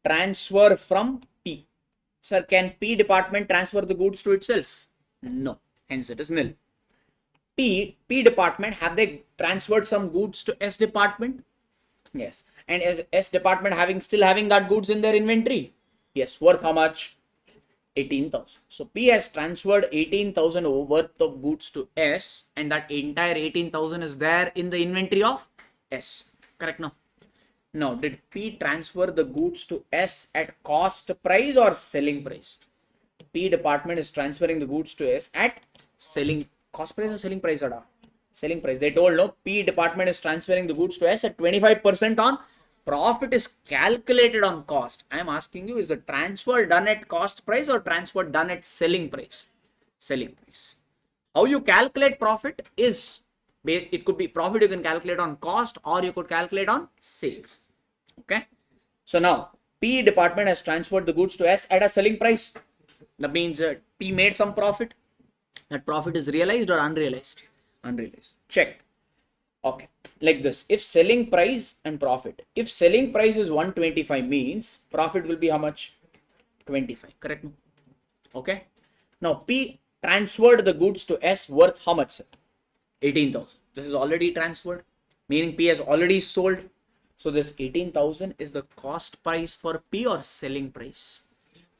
Transfer from P. Sir, can P department transfer the goods to itself? No. Hence it is nil. P department, have they transferred some goods to S department? Yes. And is S department still having that goods in their inventory? Yes. Worth how much? 18,000. So P has transferred 18,000 worth of goods to S, and that entire 18,000 is there in the inventory of S. Correct now? Now, did P transfer the goods to S at cost price or selling price? P department is transferring the goods to S at selling cost price or selling price, Ada? Selling price. They told no, P department is transferring the goods to S at 25% on profit is calculated on cost. I am asking you, is the transfer done at cost price or transfer done at selling price? Selling price. How you calculate profit is, it could be profit you can calculate on cost or you could calculate on sales. Okay. So now P department has transferred the goods to S at a selling price. That means P made some profit. That profit is realized or unrealized? Unrealized. Check. Okay. Like this. If selling price and profit. If selling price is 125 means profit will be how much? 25. Correct? Okay. Now P transferred the goods to S worth how much? 18,000. This is already transferred. Meaning P has already sold. So this 18,000 is the cost price for P or selling price?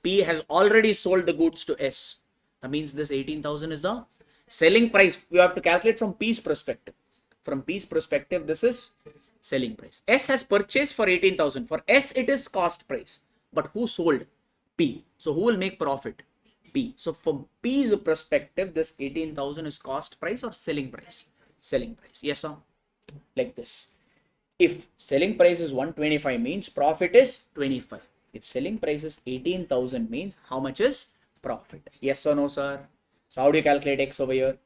P has already sold the goods to S. That means this 18,000 is the selling price. You have to calculate from P's perspective. From P's perspective, this is selling price. S has purchased for 18,000. For S, it is cost price. But who sold? P. So who will make profit? P. So from P's perspective, this 18,000 is cost price or selling price? Selling price. Yes, sir. Like this. If selling price is 125 means profit is 25. If selling price is 18,000 means how much is profit? Yes or no, sir? So how do you calculate X over here?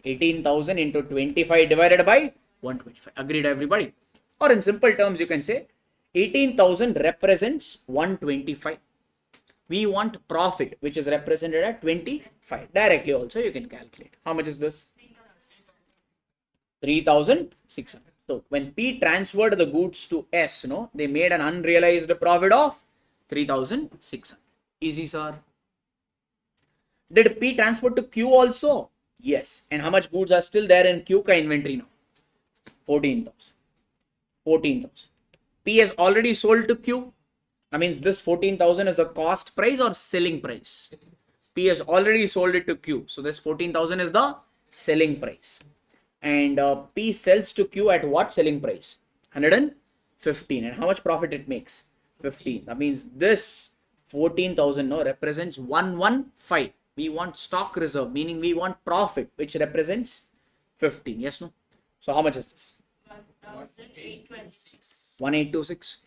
18,000 into 25 divided by 125. Agreed, everybody? Or in simple terms, you can say 18,000 represents 125. We want profit, which is represented at 25. Directly also you can calculate. How much is this? 3,600. So when P transferred the goods to S, they made an unrealized profit of 3,600. Easy, sir. Did P transfer to Q also? Yes. And how much goods are still there in Q ka inventory now? 14,000. 14,000. P has already sold to Q. That means this 14,000 is the cost price or selling price? P has already sold it to Q. So this 14,000 is the selling price. And P sells to Q at what selling price? 115. And how much profit it makes? 15. That means this 14,000 represents 115. We want stock reserve, meaning we want profit, which represents 15. Yes, no? So how much is this? 1,826. 1826.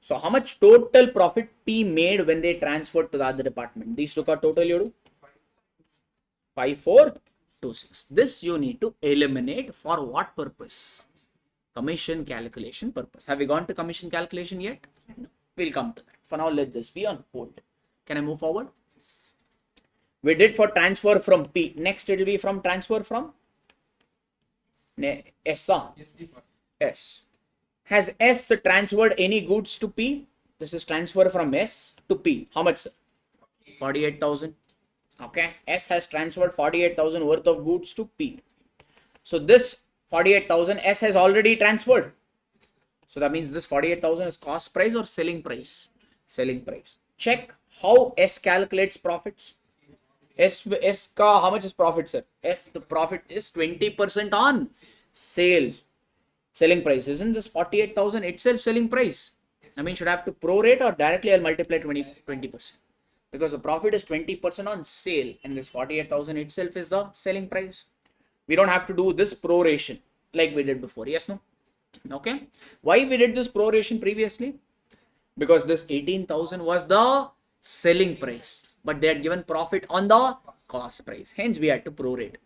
So how much total profit P made when they transferred to the other department? These took a total you do? 5426. This you need to eliminate for what purpose? Commission calculation purpose. Have we gone to commission calculation yet? No. We'll come to that. For now, let this be on hold. Can I move forward? We did for transfer from P. Next, it will be from transfer from S. S. Has S transferred any goods to P? This is transfer from S to P. How much? 48,000. Okay. S has transferred 48,000 worth of goods to P. So this 48,000 S has already transferred. So that means this 48,000 is cost price or selling price? Selling price. Check how S calculates profits. S ka how much is profit, sir? S, the profit is 20% on sales. Selling price. Isn't this 48,000 itself selling price? I mean, should I have to prorate or directly I'll multiply 20%? Because the profit is 20% on sale and this 48,000 itself is the selling price. We don't have to do this proration like we did before. Yes, no? Okay. Why we did this proration previously? Because this 18,000 was the selling price, but they had given profit on the cost price. Hence, we had to prorate.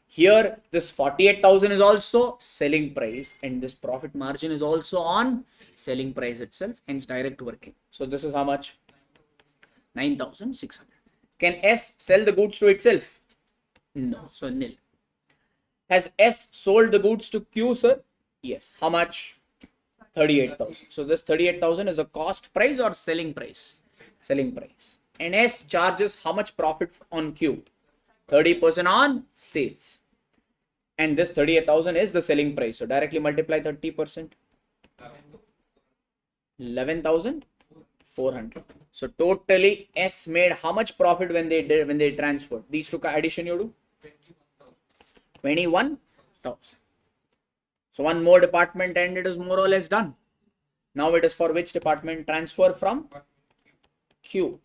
Here, this 48,000 is also selling price and this profit margin is also on selling price itself. Hence, direct working. So, this is how much? 9,600. Can S sell the goods to itself? No. So, nil. Has S sold the goods to Q, sir? Yes. How much? 38,000. So, this 38,000 is the cost price or selling price? Selling price. And S charges how much profit on Q? 30% on sales. And this 38,000 is the selling price. So, directly multiply 30%. 11,400. So, totally S made how much profit when they transferred? These two addition you do? 21,000. So, one more department and it is more or less done. Now it is for which department? Transfer from Q.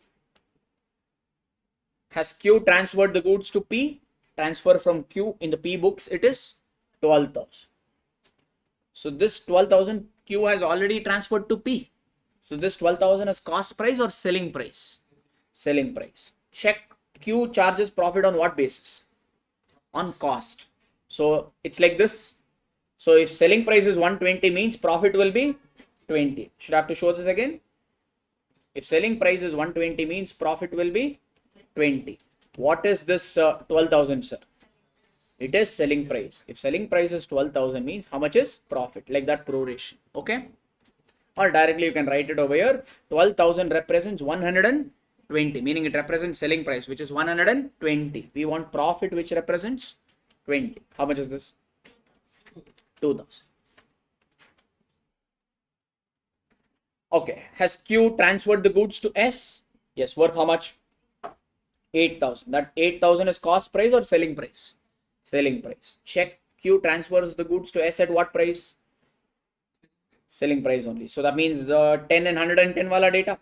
Has Q transferred the goods to P? Transfer from Q in the P books, it is 12,000. So this 12,000 Q has already transferred to P. So this 12,000 is cost price or selling price? Selling price. Check Q charges profit on what basis? On cost. So it's like this. So if selling price is 120 means profit will be 20. Should I have to show this again? If selling price is 120 means profit will be 20. What is this 12,000, sir? It is selling price. If selling price is 12,000 means how much is profit? Like that proration. Okay. Or directly you can write it over here. 12,000 represents 120, meaning it represents selling price, which is 120. We want profit which represents 20. How much is this? 2,000. Okay. Has Q transferred the goods to S? Yes. Worth how much? 8,000. That 8,000 is cost price or selling price? Selling price. Check Q transfers the goods to S at what price? Selling price only. So that means 10 and 110 wala data.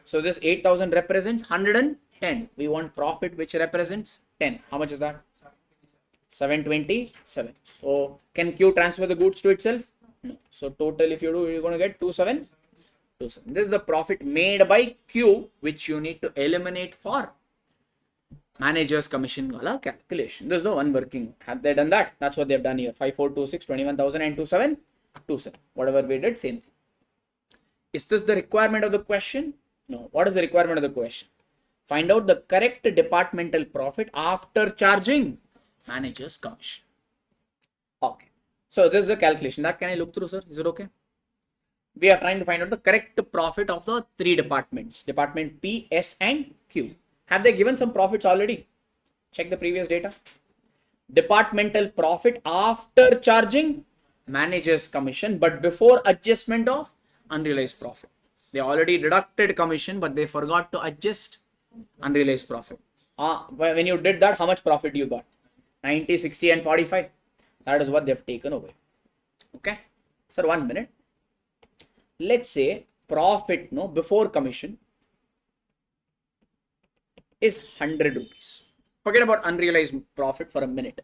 So this 8,000 represents 110. We want profit which represents 10. How much is that? 727. So can Q transfer the goods to itself? No. So total if you do, you're going to get 2727. This is the profit made by Q which you need to eliminate for manager's commission wala calculation. This is the one working. Have they done that? That's what they've done here. 5426, 21,000 and 2727. Whatever we did, same thing. Is this the requirement of the question? No. What is the requirement of the question? Find out the correct departmental profit after charging manager's commission. Okay. So this is the calculation. That can I look through, sir? Is it okay? We are trying to find out the correct profit of the three departments. Department P, S and Q. Have they given some profits already? Check the previous data. Departmental profit after charging manager's commission, but before adjustment of unrealized profit. They already deducted commission, but they forgot to adjust unrealized profit. When you did that, how much profit you got? 90, 60 and 45. That is what they've taken away. Okay. Sir, 1 minute. Let's say profit before commission is 100 rupees. Forget about unrealized profit for a minute.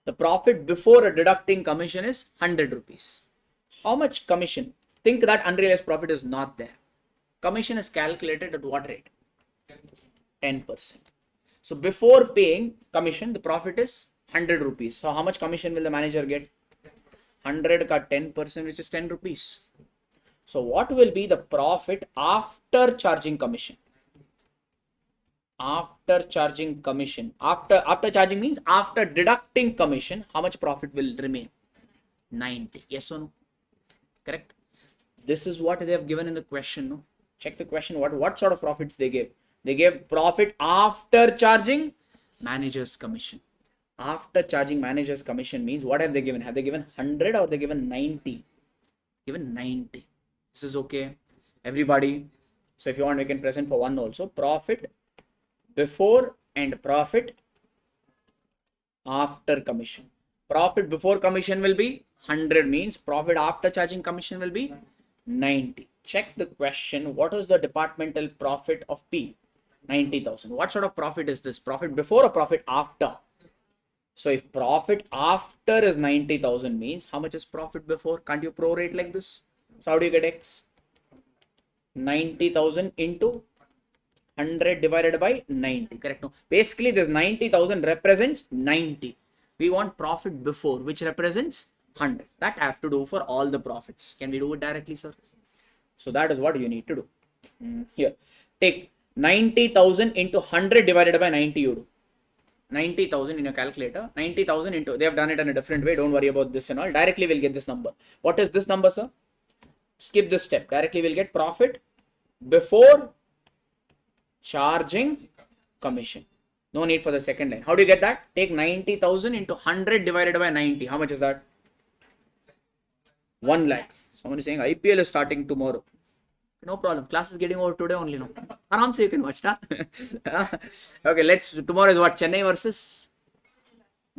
The profit before deducting commission is 100 rupees. How much commission? Think that unrealized profit is not there. Commission is calculated at what rate? 10%. So before paying commission, the profit is 100 rupees. So how much commission will the manager get? 100 ka 10%, which is 10 rupees. So what will be the profit after charging commission? After charging commission, after charging means after deducting commission, how much profit will remain? 90. Yes or no? Correct. This is what they have given in the question. No, check the question. What sort of profits they gave? They gave profit after charging manager's commission. After charging manager's commission means what have they given? Have they given 100 or they given 90? Given 90. This is okay, everybody. So if you want, we can present for one also. Profit before and profit after commission. Profit before commission will be 100 means profit after charging commission will be 90. Check the question. What is the departmental profit of P? 90,000. What sort of profit is this? Profit before or profit after? So if profit after is 90,000 means how much is profit before? Can't you prorate like this? So how do you get X? 90,000 into 100 divided by 90. Correct? No. Basically, this 90,000 represents 90. We want profit before, which represents 100. That I have to do for all the profits. Can we do it directly, sir? So that is what you need to do. Here, take 90,000 into 100 divided by 90. You do 90,000 in your calculator. 90,000 into, they have done it in a different way. Don't worry about this and all. Directly we'll get this number. What is this number, sir? Skip this step. Directly we'll get profit before charging commission. No need for the second line. How do you get that? Take 90,000 into 100 divided by 90. How much is that? 1 lakh. Someone is saying IPL is starting tomorrow. No problem. Class is getting over today only. No. Aram se you can watch. Okay, tomorrow is what? Chennai versus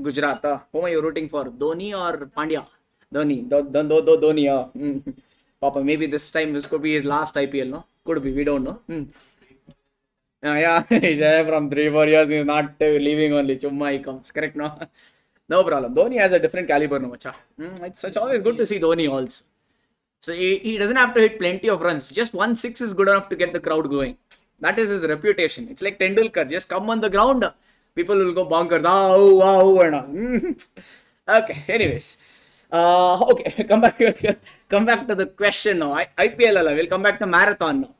Gujarat. Whom are you rooting for? Dhoni or Pandya? Dhoni. Dhoni. Papa, maybe this time this could be his last IPL, no? Could be, we don't know. Yeah, he's there from 3 4 years. He's not leaving only. Chumma he comes. Correct, no? No problem. Dhoni has a different caliber, no, macha. It's always good to see Dhoni also. So he doesn't have to hit plenty of runs. Just 1 6 is good enough to get the crowd going. That is his reputation. It's like Tendulkar. Just come on the ground. People will go bonkers. Ah, oh, ah, oh, and all. Okay, anyways. Okay, come back. Come back to the question now. IPL, we'll come back to marathon now.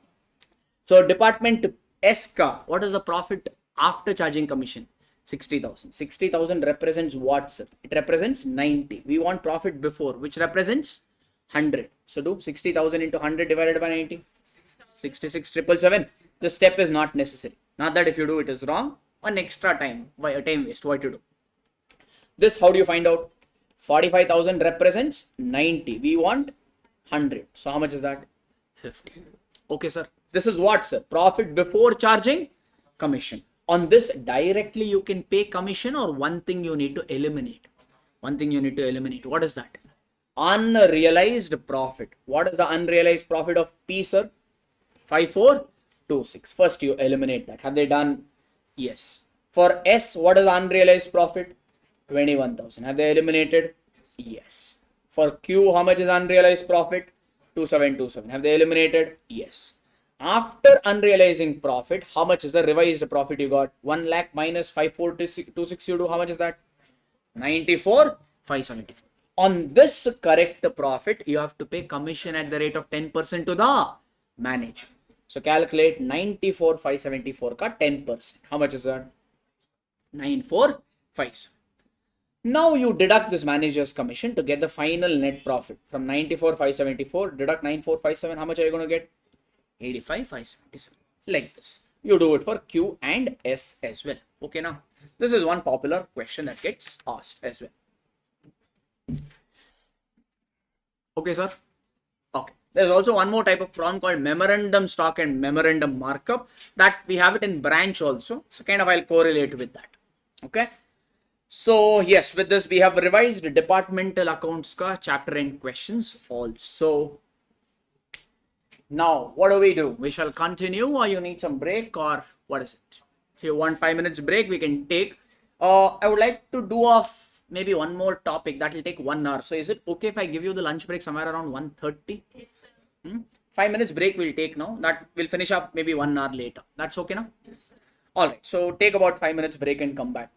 So department S ka, what is the profit after charging commission? 60,000. 60,000 represents what, sir? It represents 90. We want profit before, which represents 100. So do 60,000 into 100 divided by 90. 66,777. The step is not necessary. Not that if you do it is wrong. One extra time. Why a time waste? Why to do? This, how do you find out? 45,000 represents 90. We want 100. So how much is that? 50. Okay, sir. This is what, sir? Profit before charging commission. On this, directly you can pay commission, or one thing you need to eliminate. One thing you need to eliminate. What is that? Unrealized profit. What is the unrealized profit of P, sir? 5426. First you eliminate that. Have they done? Yes. For S, what is the unrealized profit? 21,000. Have they eliminated? Yes. For Q, how much is unrealized profit? 2727. Have they eliminated? Yes. After unrealizing profit, how much is the revised profit you got? 1 lakh minus 5426 you do. How much is that? 94,574. On this correct profit, you have to pay commission at the rate of 10% to the manager. So calculate 94,574 ka 10%. How much is that? 9457. Now you deduct this manager's commission to get the final net profit. From 94,574, deduct 9457. How much are you going to get? 85,577. Like this. You do it for Q and S as well. Okay, now this is one popular question that gets asked as well. Okay, sir. Okay. There's also one more type of problem called memorandum stock and memorandum markup, that we have it in branch also. So kind of I'll correlate with that. Okay. So yes, with this we have revised departmental accounts ka chapter and questions also. Now what do? We shall continue, or you need some break, or what is it? If you want 5 minutes break, we can take. I would like to do off maybe one more topic that will take 1 hour. So is it okay if I give you the lunch break somewhere around 1:30? Yes, sir. 5 minutes break we'll take now. That will finish up maybe 1 hour later. That's okay now? Yes, sir. All right. So take about 5 minutes break and come back.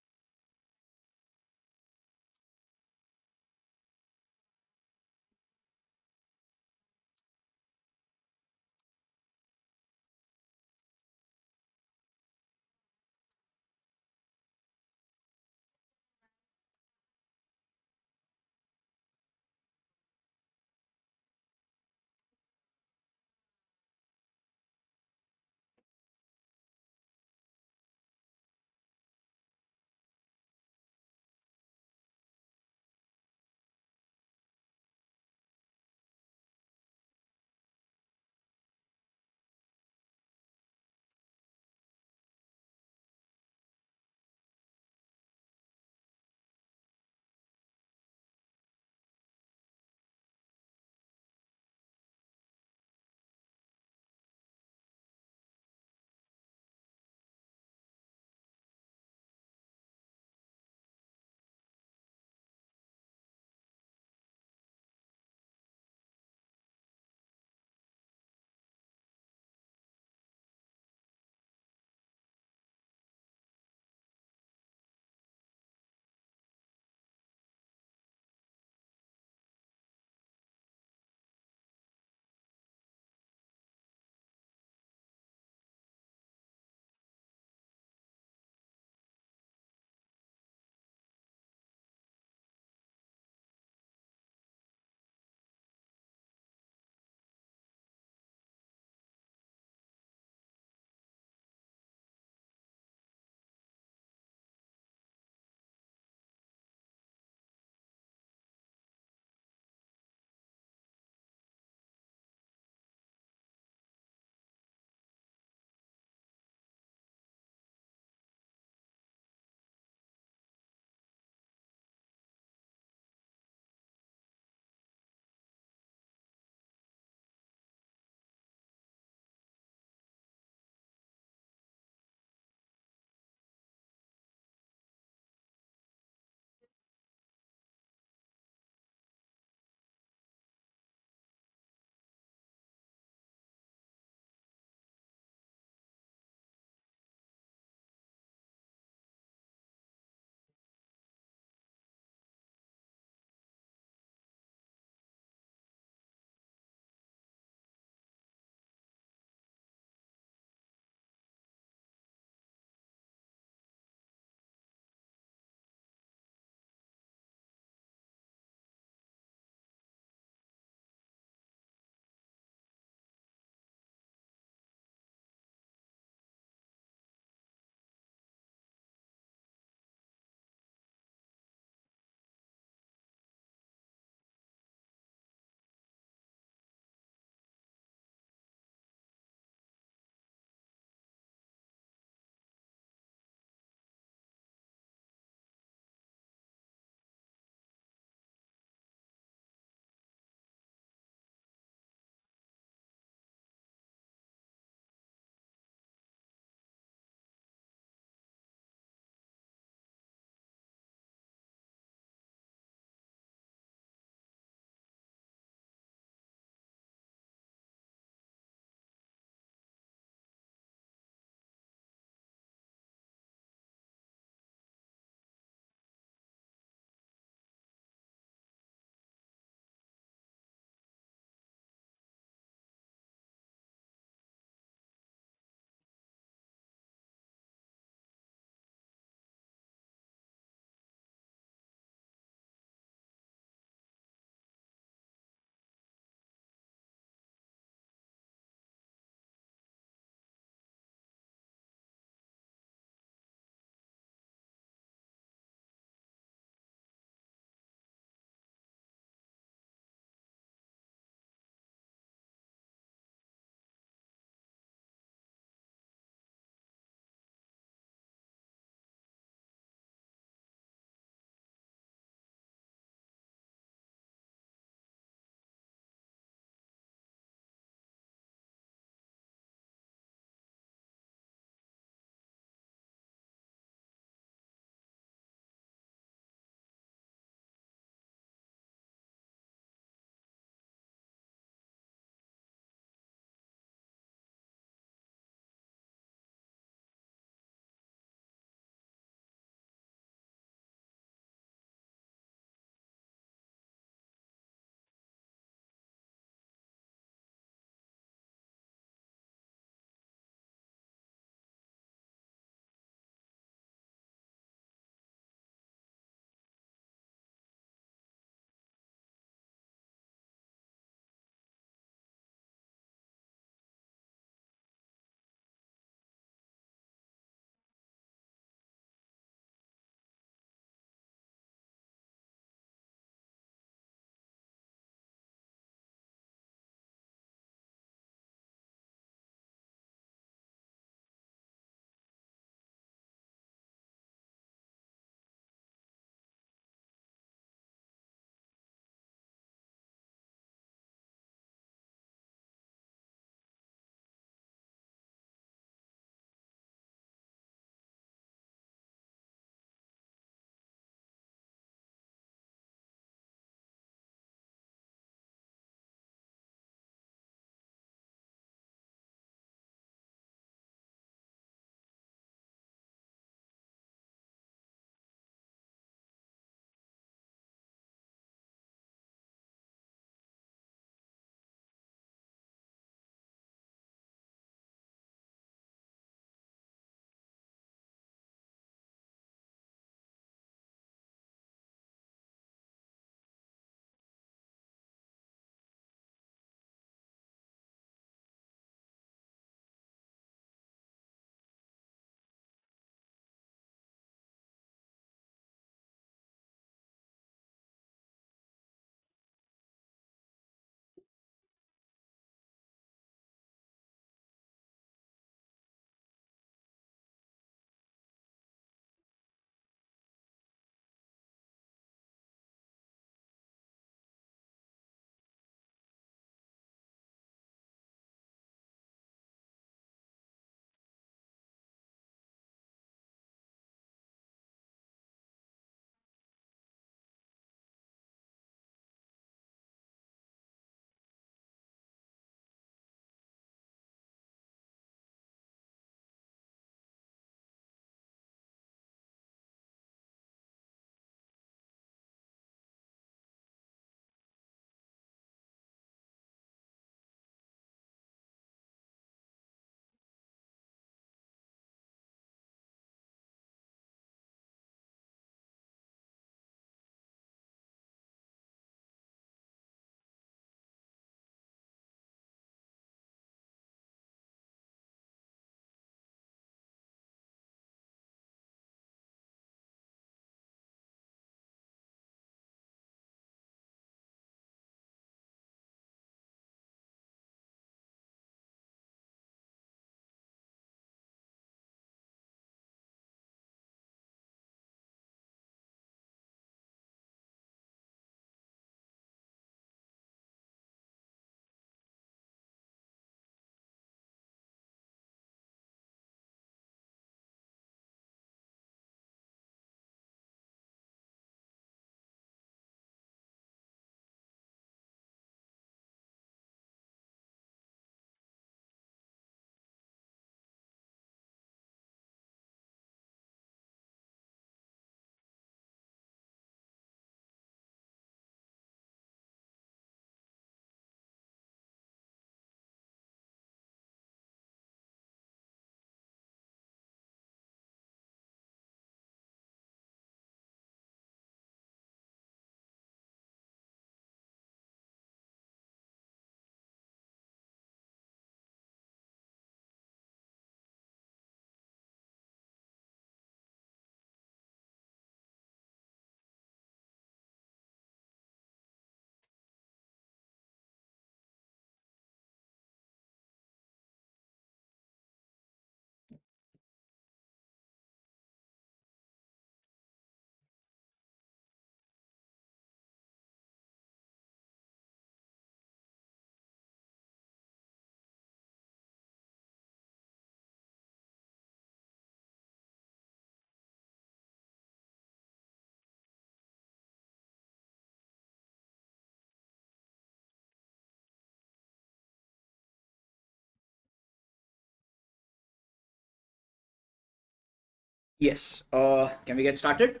Yes. Can we get started?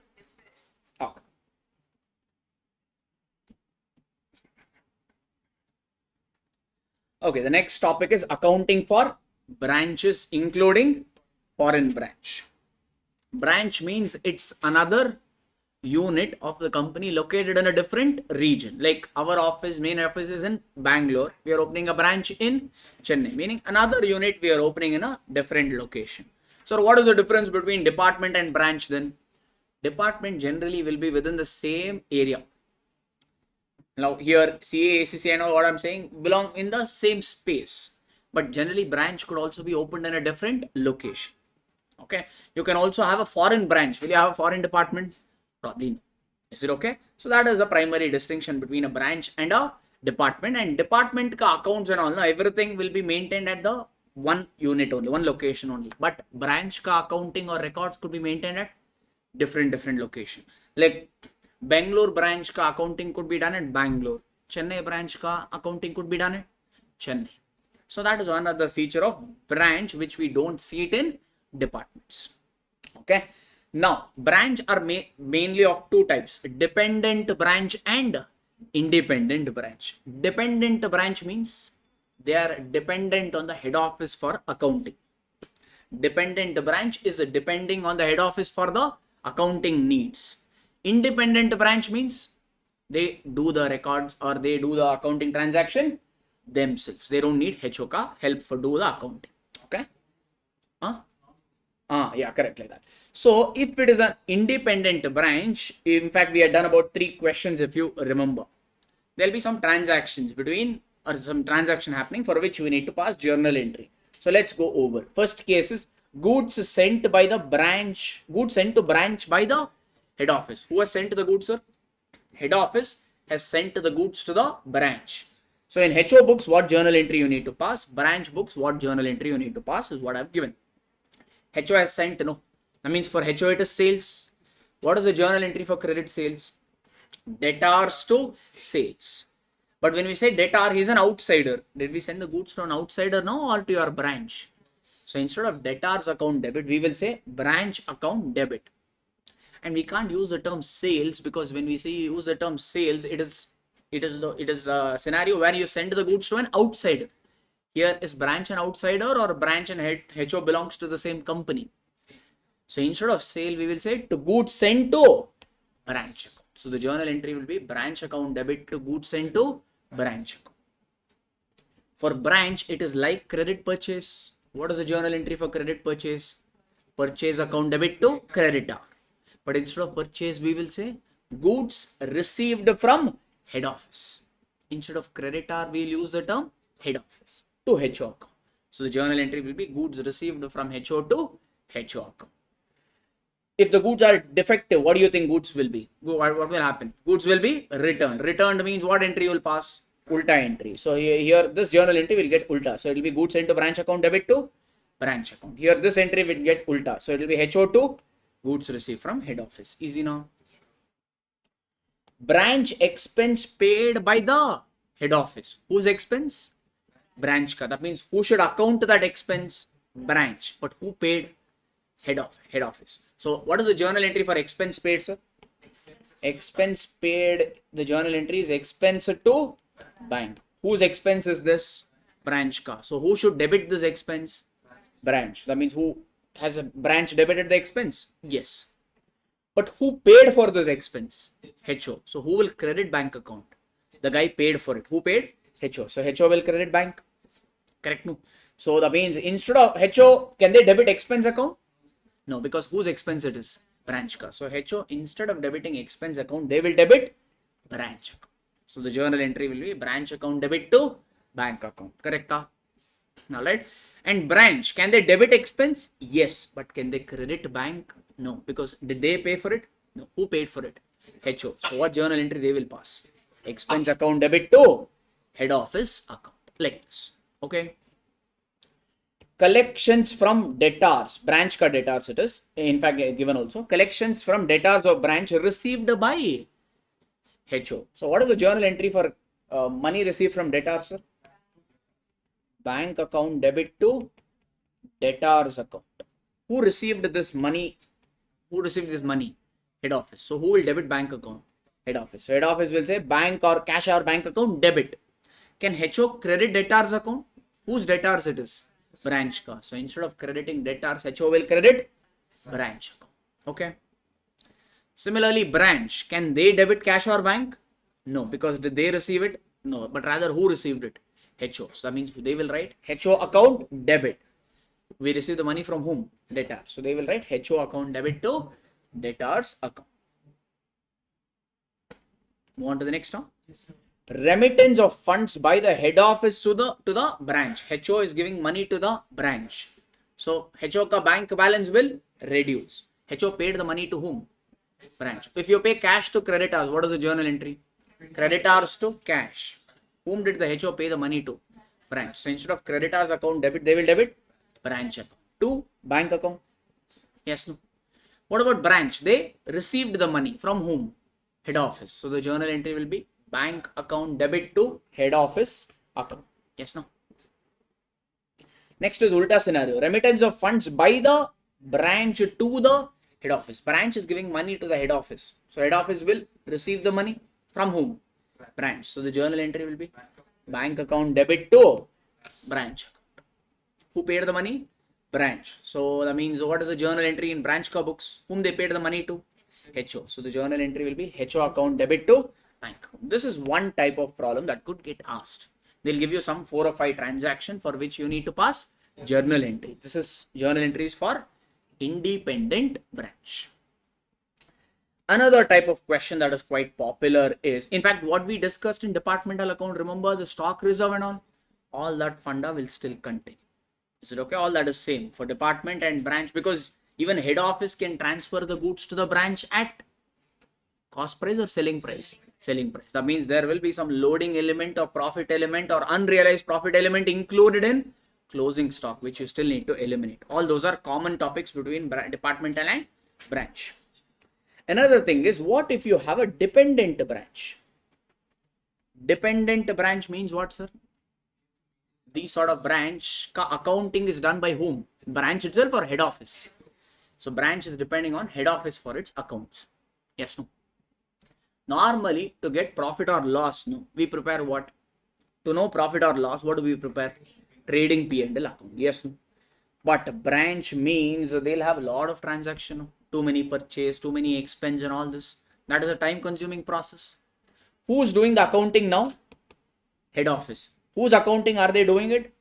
Oh. Okay, the next topic is accounting for branches, including foreign branch. Branch means it's another unit of the company located in a different region. Like our office, main office is in Bangalore. We are opening a branch in Chennai, meaning another unit we are opening in a different location. So what is the difference between department and branch then? Department generally will be within the same area. Now here CA, ACC, I know what I'm saying, belong in the same space. But generally branch could also be opened in a different location. Okay. You can also have a foreign branch. Will you have a foreign department? Probably no. Is it okay? So that is the primary distinction between a branch and a department. And department ka accounts and all, no, everything will be maintained at the one unit only, one location only. But branch ka accounting or records could be maintained at different location. Like Bangalore branch ka accounting could be done at Bangalore. Chennai branch ka accounting could be done at Chennai. So that is one other feature of branch which we don't see it in departments. Okay. Now branch are mainly of two types: dependent branch and independent branch. Dependent branch means they are dependent on the head office for accounting. Dependent branch is depending on the head office for the accounting needs. Independent branch means they do the records or they do the accounting transaction themselves. They don't need HOK help for do the accounting. Okay. Yeah, correct, like that. So if it is an independent branch, in fact, we had done about 3 questions if you remember. There'll be some transactions between or some transaction happening for which we need to pass journal entry. So let's go over. First case is goods sent by the branch, goods sent to branch by the head office. Who has sent the goods, sir? Head office has sent the goods to the branch. So in HO books, what journal entry you need to pass? Branch books, what journal entry you need to pass is what I've given. HO has sent, no. That means for HO it is sales. What is the journal entry for credit sales? Debtors to sales. But when we say debtor, he is an outsider. Did we send the goods to an outsider now or to your branch? So instead of debtors account debit, we will say branch account debit. And we can't use the term sales because when we say use the term sales, it is a scenario where you send the goods to an outsider. Here is branch and outsider or branch and HO belongs to the same company. So instead of sale, we will say to goods sent to branch account. So the journal entry will be branch account debit to goods sent to branch account. For branch, it is like credit purchase. What is the journal entry for credit purchase? Purchase account debit to creditor. But instead of purchase, we will say goods received from head office. Instead of creditor, we will use the term head office to HO account. So the journal entry will be goods received from HO to HO account. If the goods are defective, what do you think goods will be? What will happen? Goods will be returned. Returned means what entry will pass? Ulta entry. So here this journal entry will get ulta. So it will be goods sent to branch account debit to branch account. Here this entry will get ulta. So it will be HO to goods received from head office. Easy now. Branch expense paid by the head office. Whose expense? Branch ka. That means who should account that expense? Branch. But who paid? Head office. So what is the journal entry for expense paid, sir? Expense paid. The journal entry is expense to bank. Whose expense is this? Branch ka. So who should debit this expense? Branch. That means who has a branch debited the expense? Yes. But who paid for this expense? HO. So who will credit bank account? The guy paid for it. Who paid? HO. So HO will credit bank. Correct? No. So that means instead of HO, can they debit expense account? No, because whose expense it is? Branch ka. So HO, instead of debiting expense account, they will debit branch account. So the journal entry will be branch account debit to bank account. Correct? Alright. And branch, can they debit expense? Yes. But can they credit bank? No. Because did they pay for it? No. Who paid for it? HO. So what journal entry they will pass? Expense account debit to head office account. Like this. Okay. Collections from debtors, branch ka debtors it is, in fact given also, collections from debtors of branch received by HO. So what is the journal entry for money received from debtors, sir? Bank account debit to debtors account. Who received this money Who received this money? Head office. So who will debit bank account? Head office. So head office will say bank or cash or bank account debit. Can HO credit debtors account? Whose debtors it is? Branch ka. So instead of crediting debtors, HO will credit branch account. Okay. Similarly, branch, can they debit cash or bank? No, because did they receive it? No, but rather who received it? HO. So that means they will write HO account debit. We receive the money from whom? Debtors. So they will write HO account debit to debtors account. Move on to the next one. Remittance of funds by the head office to the branch. HO is giving money to the branch. So HO ka bank balance will reduce. HO paid the money to whom? Branch. If you pay cash to creditors, what is the journal entry? Creditors to cash. Whom did the HO pay the money to? Branch. So instead of creditors account debit, they will debit branch account to bank account. Yes, no. What about branch? They received the money from whom? Head office. So the journal entry will be bank account debit to head office account. Yes, no. Next is ulta scenario. Remittance of funds by the branch to the head office. Branch is giving money to the head office. So head office will receive the money from whom? Branch. So the journal entry will be bank account debit to branch account. Who paid the money? Branch. So that means what is the journal entry in branch ka books? Whom they paid the money to? HO. So the journal entry will be HO account debit to bank. This is one type of problem that could get asked. They'll give you some 4 or 5 transactions for which you need to pass journal entry. This is journal entries for independent branch. Another type of question that is quite popular is, in fact, what we discussed in departmental account, remember the stock reserve and all that funda will still continue. Is it okay? All that is same for department and branch, because even head office can transfer the goods to the branch at cost price or selling price. Selling price. That means there will be some loading element or profit element or unrealized profit element included in closing stock, which you still need to eliminate. All those are common topics between departmental and branch. Another thing is, what if you have a dependent branch? Dependent branch means what, sir? These sort of branch accounting is done by whom? Branch itself or head office? So branch is depending on head office for its accounts. Yes, no. Normally, to get profit or loss, no, we prepare what? To know profit or loss, what do we prepare? Trading P&L account. Yes, no. But branch means they'll have a lot of transaction, too many purchase, too many expense and all this. That is a time consuming process. Who's doing the accounting now? Head office. Whose accounting are they doing it?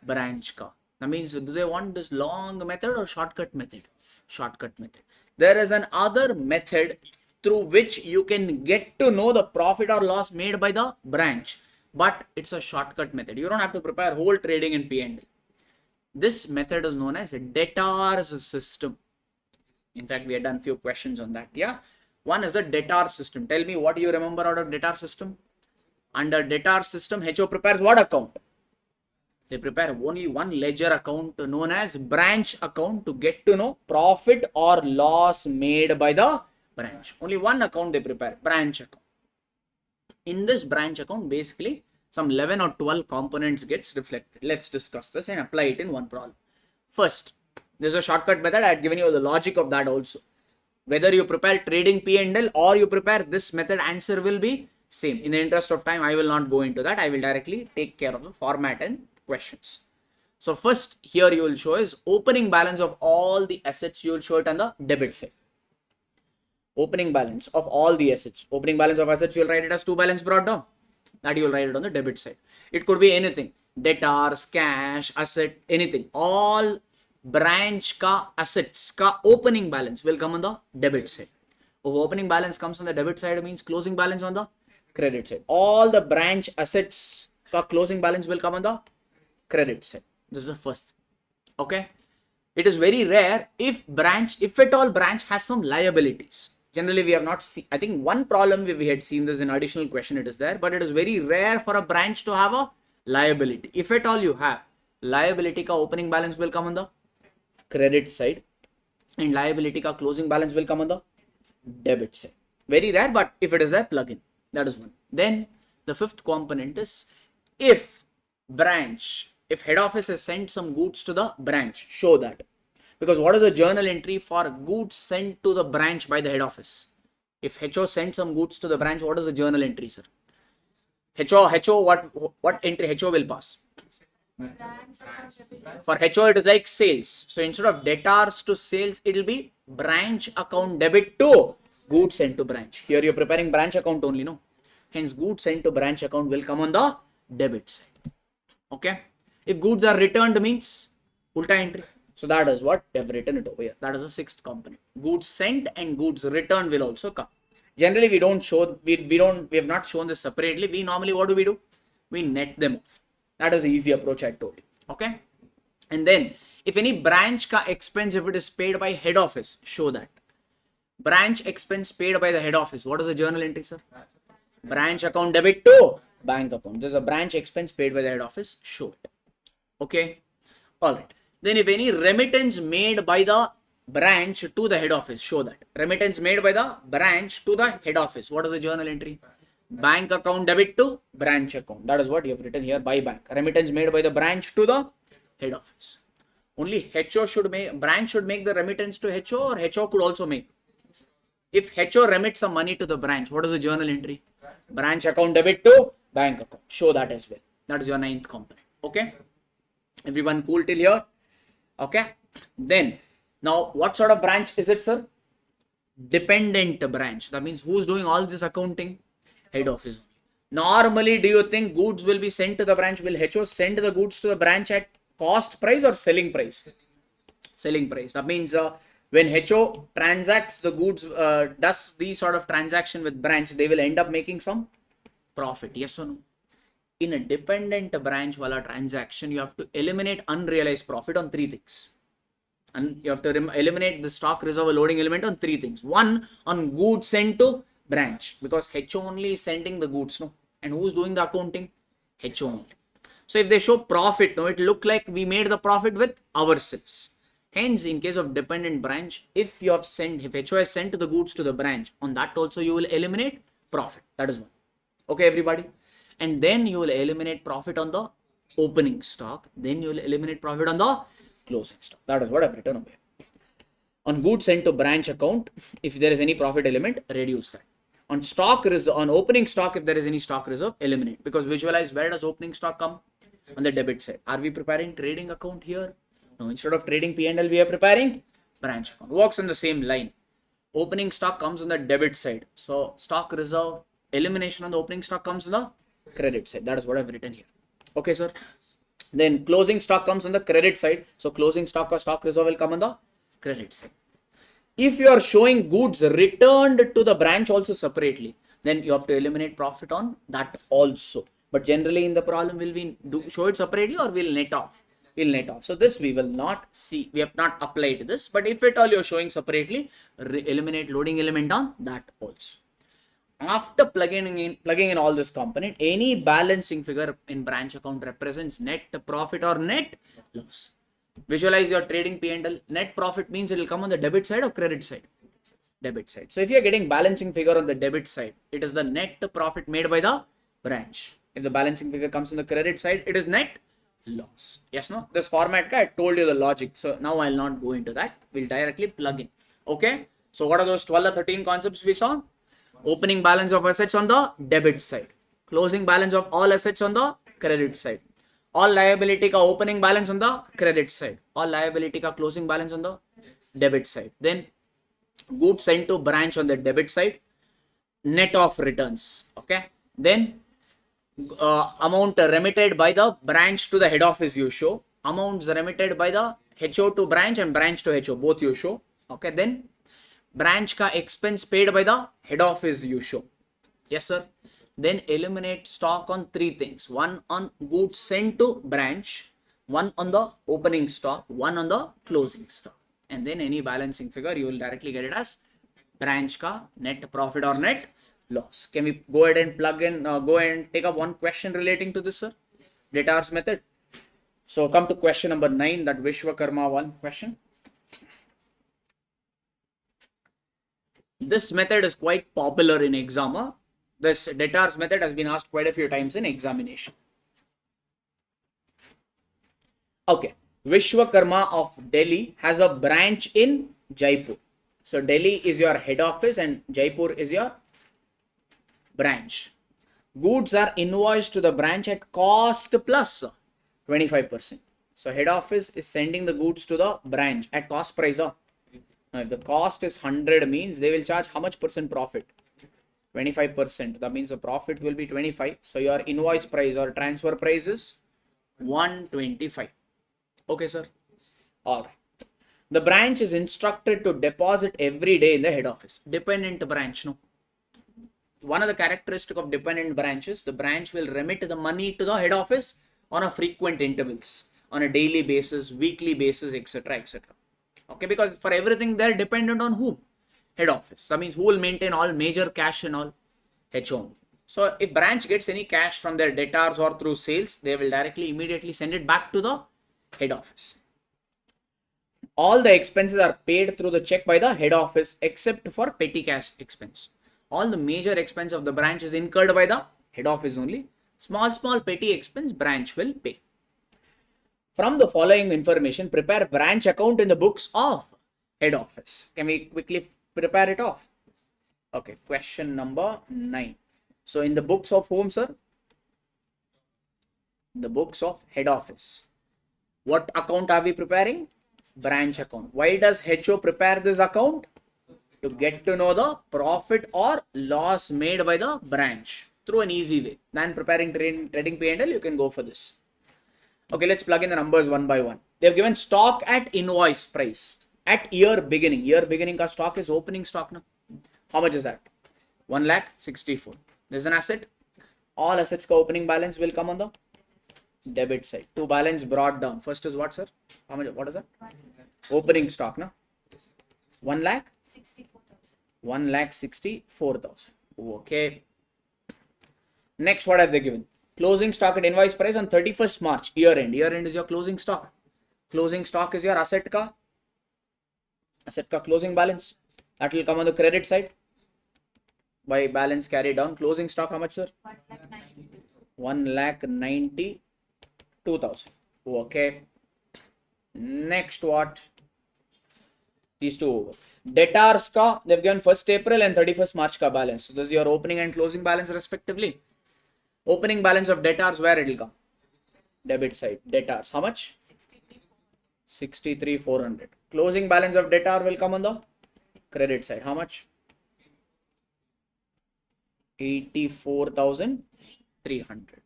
Branch ka. That means, do they want this long method or shortcut method? Shortcut method. There is another method through which you can get to know the profit or loss made by the branch, but it's a shortcut method. You don't have to prepare whole trading in P&L. This method is known as a debtors system. In fact, we had done few questions on that. Yeah. One is a debtor system. Tell me what you remember out of debtor system. Under debtor system, HO prepares what account? They prepare only one ledger account known as branch account to get to know profit or loss made by the branch. Only one account they prepare, branch account. In this branch account, basically, some 11 or 12 components gets reflected. Let's discuss this and apply it in one problem. First, there's a shortcut method. I had given you the logic of that also. Whether you prepare trading P&L or you prepare this method, answer will be same. In the interest of time, I will not go into that. I will directly take care of the format and questions. So first, here you will show is opening balance of all the assets. You will show it on the debit side. Opening balance of all the assets. Opening balance of assets, you will write it as 2 balance brought down. That you will write it on the debit side. It could be anything. Debtors, cash, asset, anything. All branch ka assets ka opening balance will come on the debit side. If opening balance comes on the debit side, means closing balance on the credit side. All the branch assets ka closing balance will come on the credit side. This is the first. Okay. It is very rare if at all branch has some liabilities. Generally, we have not seen, I think one problem we had seen this in additional question, it is there, but it is very rare for a branch to have a liability. If at all you have, liability ka opening balance will come on the credit side and liability ka closing balance will come on the debit side. Very rare, but if it is there, plug in. That is one. Then the fifth component is if head office has sent some goods to the branch, show that. Because what is a journal entry for goods sent to the branch by the head office? If HO sent some goods to the branch, what is the journal entry, sir? HO, what entry HO will pass? For HO, it is like sales. So instead of debtors to sales, it will be branch account debit to goods sent to branch. Here you're preparing branch account only, no? Hence, goods sent to branch account will come on the debit side. Okay. If goods are returned means ulta entry. So that is what they have written it over here. That is the sixth component. Goods sent and goods returned will also come. Generally, we don't show, we have not shown this separately. We normally, what do? We net them off. That is the easy approach I told you. Okay. And then if any branch ka expense, if it is paid by head office, show that. Branch expense paid by the head office. What is the journal entry, sir? Branch account debit to bank account. There's a branch expense paid by the head office. Show it. Okay. All right. Then if any remittance made by the branch to the head office, show that. Remittance made by the branch to the head office. What is the journal entry? Bank account debit to branch account. That is what you have written here by bank. Remittance made by the branch to the head office. Only HO should make, branch should make the remittance to HO, or HO could also make. If HO remits some money to the branch, what is the journal entry? Branch account debit to bank account. Show that as well. That is your ninth component. Okay. Everyone cool till here? Okay. Then, now what sort of branch is it, sir? Dependent branch. That means who's doing all this accounting? Head office. Normally, do you think goods will be sent to the branch? Will HO send the goods to the branch at cost price or selling price? Selling price. That means when HO transacts the goods, does these sort of transaction with branch, they will end up making some profit. Yes or no? In a dependent branch wala transaction, you have to eliminate unrealized profit on three things. And you have to eliminate the stock reserve loading element on three things. One, on goods sent to branch, because HO only is sending the goods, no? And who's doing the accounting? HO only. So if they show profit, no, it look like we made the profit with ourselves. Hence, in case of dependent branch, if you have sent, if HO has sent the goods to the branch, on that also you will eliminate profit. That is one. Okay, everybody. And then you will eliminate profit on the opening stock. Then you will eliminate profit on the closing stock. That is what I've written over here. On goods sent to branch account, if there is any profit element, reduce that. On stock reserve, on opening stock, if there is any stock reserve, eliminate. Because visualize, where does opening stock come? On the debit side. Are we preparing trading account here? No, instead of trading P&L, we are preparing branch account. Works on the same line. Opening stock comes on the debit side. So stock reserve, elimination on the opening stock comes on the credit side. That is what I've written here. Okay, sir. Then closing stock comes on the credit side. So closing stock or stock reserve will come on the credit side. If you are showing goods returned to the branch also separately, then you have to eliminate profit on that also. But generally in the problem, will we show it separately or will net off? Will net off. So this we will not see. We have not applied this. But if at all you are showing separately, eliminate loading element on that also. After plugging in all this component, any balancing figure in branch account represents net profit or net loss. Visualize your trading P&L. Net profit means it will come on the debit side or credit side? Debit side. So if you are getting balancing figure on the debit side, it is the net profit made by the branch. If the balancing figure comes on the credit side, it is net loss. Yes, no? This format, I told you the logic. So now I'll not go into that. We'll directly plug in. Okay. So what are those 12 or 13 concepts we saw? Opening balance of assets on the debit side. Closing balance of all assets on the credit side. All liability ka opening balance on the credit side. All liability ka closing balance on the debit side. Then goods sent to branch on the debit side. Net of returns. Okay. Then amount remitted by the branch to the head office you show. Amounts remitted by the HO to branch and branch to HO. Both you show. Okay. Then branch ka expense paid by the head office you show. Yes, sir. Then eliminate stock on three things. One on goods sent to branch, one on the opening stock, one on the closing stock. And then any balancing figure, you will directly get it as branch ka net profit or net loss. Can we go ahead and plug in, go and take up one question relating to this, sir? Debtors method. So come to question number 9, that Vishwakarma one question. This method is quite popular in exam. This debtors method has been asked quite a few times in examination. Okay, Vishwakarma of Delhi has a branch in Jaipur. So Delhi is your head office and Jaipur is your branch. Goods are invoiced to the branch at cost plus 25%. So head office is sending the goods to the branch at cost price. Now if the cost is 100 means they will charge how much percent profit? 25%. That means the profit will be 25. So your invoice price or transfer price is 125. Okay, sir. All right. The branch is instructed to deposit every day in the head office. Dependent branch, no. One of the characteristics of dependent branches, the branch will remit the money to the head office on a frequent intervals, on a daily basis, weekly basis, etc., etc. Okay, because for everything they're dependent on whom? Head office. That means who will maintain all major cash and all? HO. So if branch gets any cash from their debtors or through sales, they will directly immediately send it back to the head office. All the expenses are paid through the check by the head office except for petty cash expense. All the major expense of the branch is incurred by the head office only. Small petty expense branch will pay. From the following information, prepare branch account in the books of head office. Can we quickly prepare it off? Okay, question number 9. So in the books of whom, sir? The books of head office. What account are we preparing? Branch account. Why does HO prepare this account? To get to know the profit or loss made by the branch through an easy way. Than preparing trading P&L, you can go for this. Okay, let's plug in the numbers one by one. They have given stock at invoice price at year beginning. Year beginning ka stock is opening stock now. How much is that? 1,64,000. There's an asset. All assets ka opening balance will come on the debit side. Two balance brought down. First is what, sir? How much? What is that? Opening stock, no? 1,64,000. 1,64,000. Okay. Next, what have they given? Closing stock at invoice price on 31st March. Year end. Year end is your closing stock. Closing stock is your asset ka closing balance. That will come on the credit side. By balance carried down. Closing stock, how much, sir? 1,92,000. Okay. Next, what? These two over. Debtors ka, they've given 1st April and 31st March ka balance. So this is your opening and closing balance respectively. Opening balance of debtors, where it will come? Debit side. Debtors, how much? 63,400. Closing balance of debtor will come on the credit side. How much? 84,300.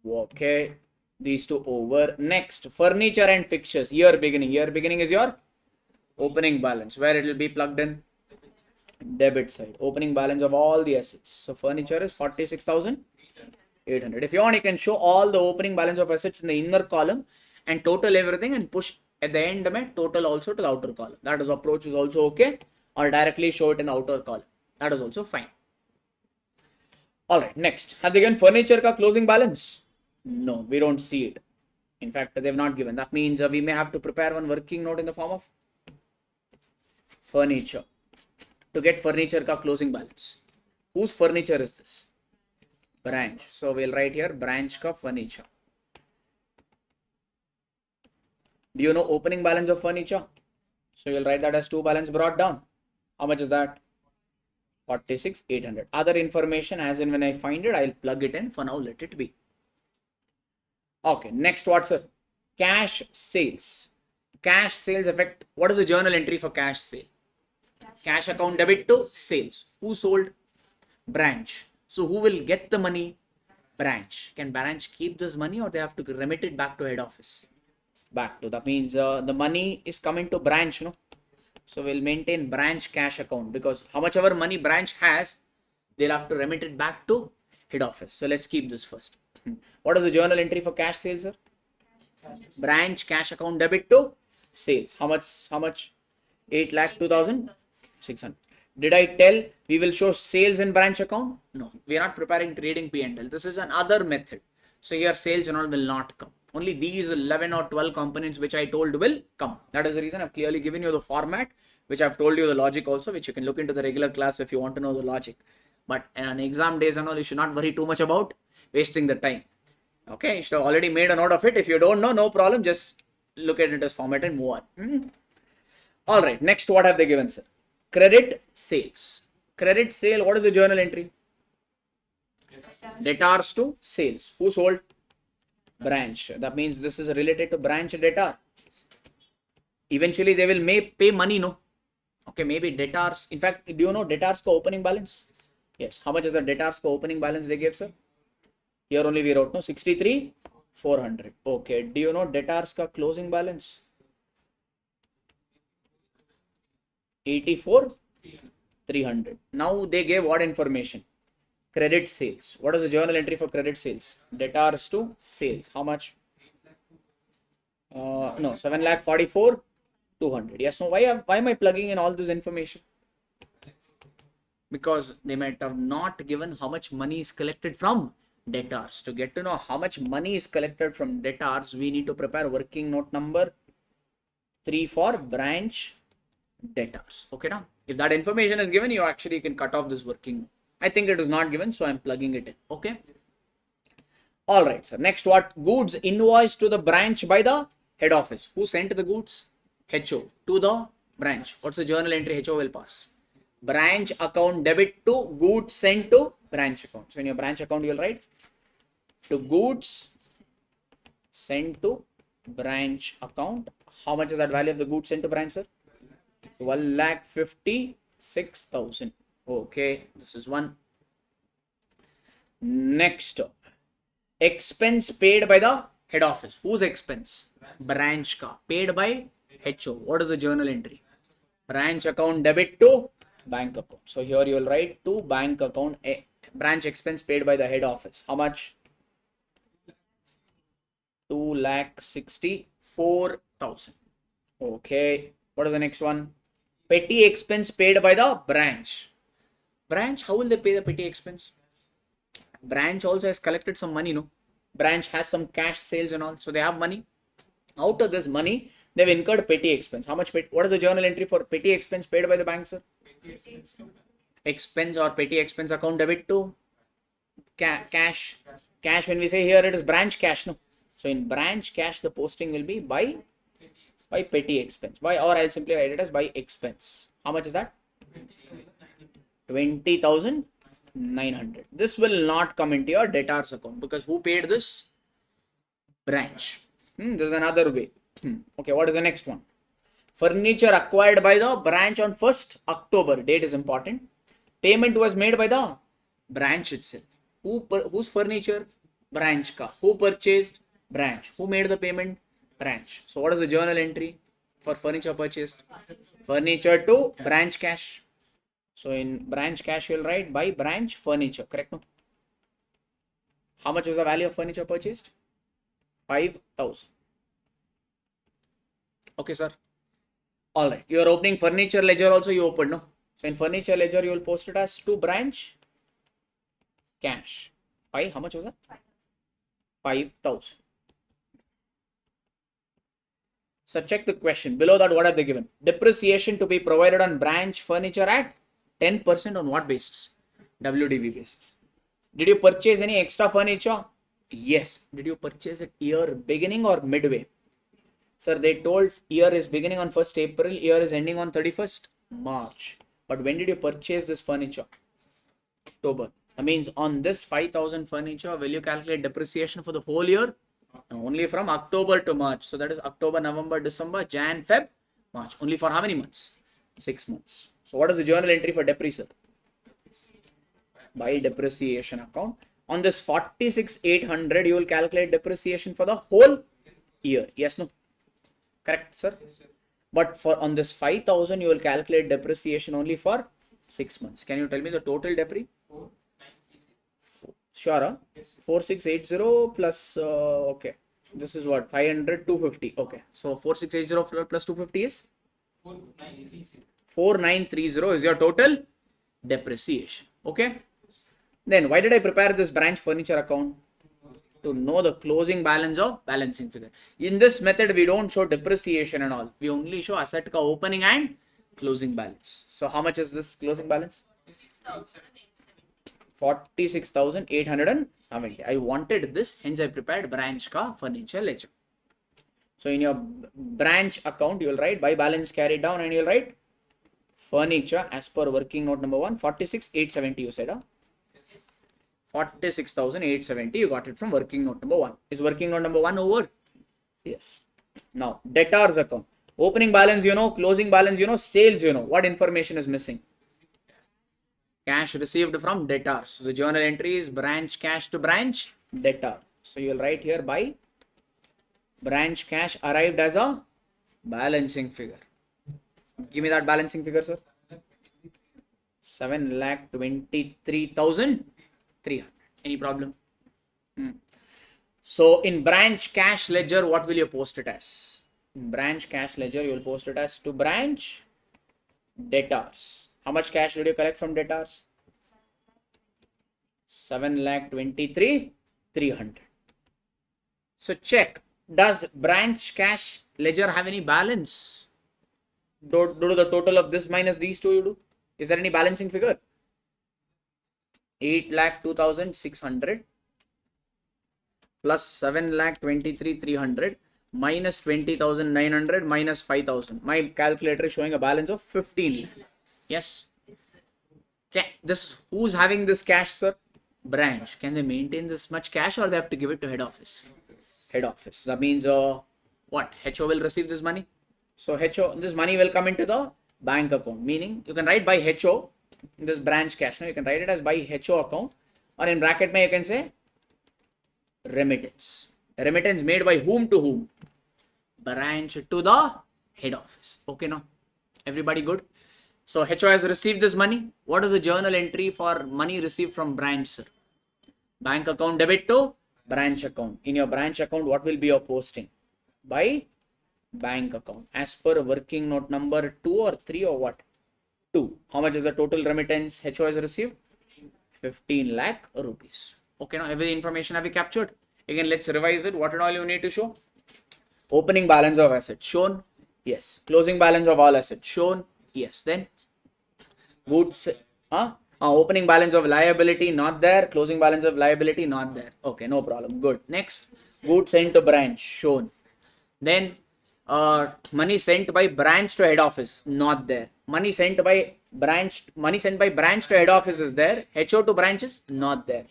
Okay. These two over. Next, furniture and fixtures. Year beginning. Year beginning is your opening balance. Where it will be plugged in? Debit side. Opening balance of all the assets. So furniture is 46,800. If you want, you can show all the opening balance of assets in the inner column and total everything and push at the end total also to the outer column. That is approach is also okay, or directly show it in the outer column. That is also fine. Alright, next. Have they given furniture ka closing balance? No, we don't see it. In fact, they have not given. That means we may have to prepare one working note in the form of furniture to get furniture ka closing balance. Whose furniture is this? Branch. So we'll write here branch ka furniture. Do you know opening balance of furniture? So you'll write that as two balance brought down. How much is that? 46,800. Other information as in when I find it, I'll plug it in. For now, let it be. Okay, next what, sir? Cash sales. Cash sales effect. What is the journal entry for cash sale? Cash account debit to sales. Who sold? Branch. So who will get the money? Branch. Can branch keep this money or they have to remit it back to head office? Back to. That means the money is coming to branch, no? So we'll maintain branch cash account because how much ever money branch has, they'll have to remit it back to head office. So let's keep this first. What is the journal entry for cash sales, sir? Branch cash account debit to sales. How much? 8,02,600. Did I tell we will show sales in branch account? No, we are not preparing trading P&L. This is another method. So here sales and all will not come. Only these 11 or 12 components which I told will come. That is the reason I've clearly given you the format, which I've told you the logic also, which you can look into the regular class if you want to know the logic. But on exam days and all, you should not worry too much about wasting the time. Okay, you should have already made a note of it. If you don't know, no problem. Just look at it as format and move on. All right, next what have they given, sir? Credit sales. Credit sale, what is the journal entry? Debtors to sales. Who sold? Branch. That means this is related to branch debtor. Eventually they will pay money, no? Okay, maybe debtors. In fact, do you know debtors ka opening balance? Yes. How much is the debtors ka opening balance they gave, sir? Here only we wrote, no? 63,400. Okay. Do you know debtors ka closing balance? 84,300. Now they gave what information? Credit sales. What is the journal entry for credit sales? Debtors to sales. How much? No, 7,44,200. Yes, no. Why am I plugging in all this information? Because they might have not given how much money is collected from debtors. To get to know how much money is collected from debtors, we need to prepare working note number 3 for branch debtors. Okay, now if that information is given, you actually can cut off this working note. I think it is not given, so I'm plugging it in. Okay. All right, sir. Next, what? Goods invoiced to the branch by the head office. Who sent the goods? HO to the branch. What's the journal entry? HO will pass. Branch account debit to goods sent to branch account. So in your branch account, you'll write to goods sent to branch account. How much is that value of the goods sent to branch, sir? 1,56,000. Okay, this is one. Next, expense paid by the head office. Whose expense? Branch ka. Paid by HO. What is the journal entry? Branch account debit to bank account. So here you will write to bank account, branch expense paid by the head office. How much? 2,64,000. Okay. What is the next one? Petty expense paid by the branch. Branch, how will they pay the petty expense? Branch also has collected some money, no? Branch has some cash sales and all, so they have money. Out of this money, they've incurred petty expense. How much? What is the journal entry for petty expense paid by the bank, sir? Expense or petty expense account debit to cash. Cash, when we say here, it is branch cash, no? So in branch cash, the posting will be by petty expense. Or I'll simply write it as by expense. How much is that? 20,900. This will not come into your debtors account because who paid this? Branch. This is another way. Okay, what is the next one? Furniture acquired by the branch on 1st October. Date is important. Payment was made by the branch itself. Whose furniture? Branch ka. Who purchased? Branch. Who made the payment? Branch. So what is the journal entry for furniture purchased? Furniture to branch cash. So in branch cash, you'll write by branch furniture. Correct? No? How much was the value of furniture purchased? 5,000. Okay, sir. All right. You are opening furniture ledger also. You open, no? So in furniture ledger, you will post it as to branch cash. How much was that? 5,000. So check the question. Below that, what have they given? Depreciation to be provided on branch furniture at 10% on what basis? WDV basis. Did you purchase any extra furniture? Yes. Did you purchase it year beginning or midway? Sir, they told year is beginning on 1st April, year is ending on 31st March. But when did you purchase this furniture? October. That means on this 5,000 furniture, will you calculate depreciation for the whole year? Only from October to March. So that is October, November, December, Jan, Feb, March. Only for how many months? 6 months. So what is the journal entry for depreciation? By depreciation account. On this 46,800, you will calculate depreciation for the whole year. Yes, no? Correct, sir? But for on this 5,000, you will calculate depreciation only for 6 months. Can you tell me the total depre? Sure, 4680 plus, okay. This is what? 500, 250. Okay. So 4680 plus 250 is? 4930 is your total depreciation. Okay. Then why did I prepare this branch furniture account? To know the closing balance of balancing figure. In this method, we don't show depreciation and all. We only show asset ka opening and closing balance. So how much is this closing balance? 46,870. I wanted this, hence I prepared branch ka furniture ledger. So in your branch account, you'll write by balance carried down and you'll write furniture as per working note number 1, 46,870 you said, huh? 46,870 you got it from working note number 1. Is working note number 1 over? Yes. Now, debtors account. Opening balance you know, closing balance you know, sales you know. What information is missing? Cash received from debtors. So the journal entry is branch cash to branch debtor. So you'll write here by branch cash arrived as a balancing figure. Give me that balancing figure, sir. 7,23,300. Any problem? So in branch cash ledger, what will you post it as? In branch cash ledger, you will post it as to branch debtors. How much cash did you collect from debtors? 7,23,300. So check. Does branch cash ledger have any balance? Do the total of this minus these two you do. Is there any balancing figure? 8,02,600 plus 7,23,300 minus 20,900 minus 5,000. My calculator is showing a balance of 15. Yes. Okay. This who's having this cash, sir? Branch. Can they maintain this much cash or they have to give it to head office? Head office. That means what? HO will receive this money. So HO, this money will come into the bank account. Meaning you can write by HO this branch cash. Now you can write it as by HO account, or in bracket you can say remittance. Remittance made by whom to whom? Branch to the head office. Okay, now everybody good? So HO has received this money. What is the journal entry for money received from branch, sir? Bank account debit to branch account. In your branch account, what will be your posting? By bank account. As per working note number 2 or 3 or what? 2. How much is the total remittance HO has received? 15 lakh rupees. Okay, now every information have you captured? Again, let's revise it. What and all you need to show? Opening balance of assets shown. Yes. Closing balance of all assets shown. Yes. Then goods. Opening balance of liability not there. Closing balance of liability not there. Okay, no problem. Good. Next, goods sent to branch shown. Then money sent by branch to head office not there. Money sent by branch to head office is there. HO to branch is not there.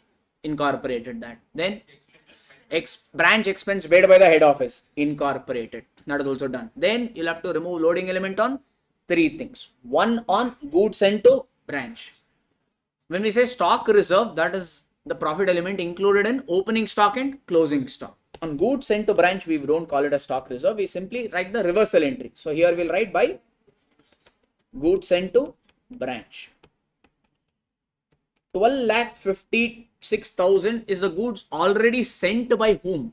Incorporated that. Then branch expense paid by the head office incorporated. That is also done. Then you'll have to remove loading element on 3 things. One on goods sent to branch. When we say stock reserve, that is the profit element included in opening stock and closing stock. On goods sent to branch, we don't call it a stock reserve. We simply write the reversal entry. So here we'll write by goods sent to branch. 12,56,000 is the goods already sent by whom?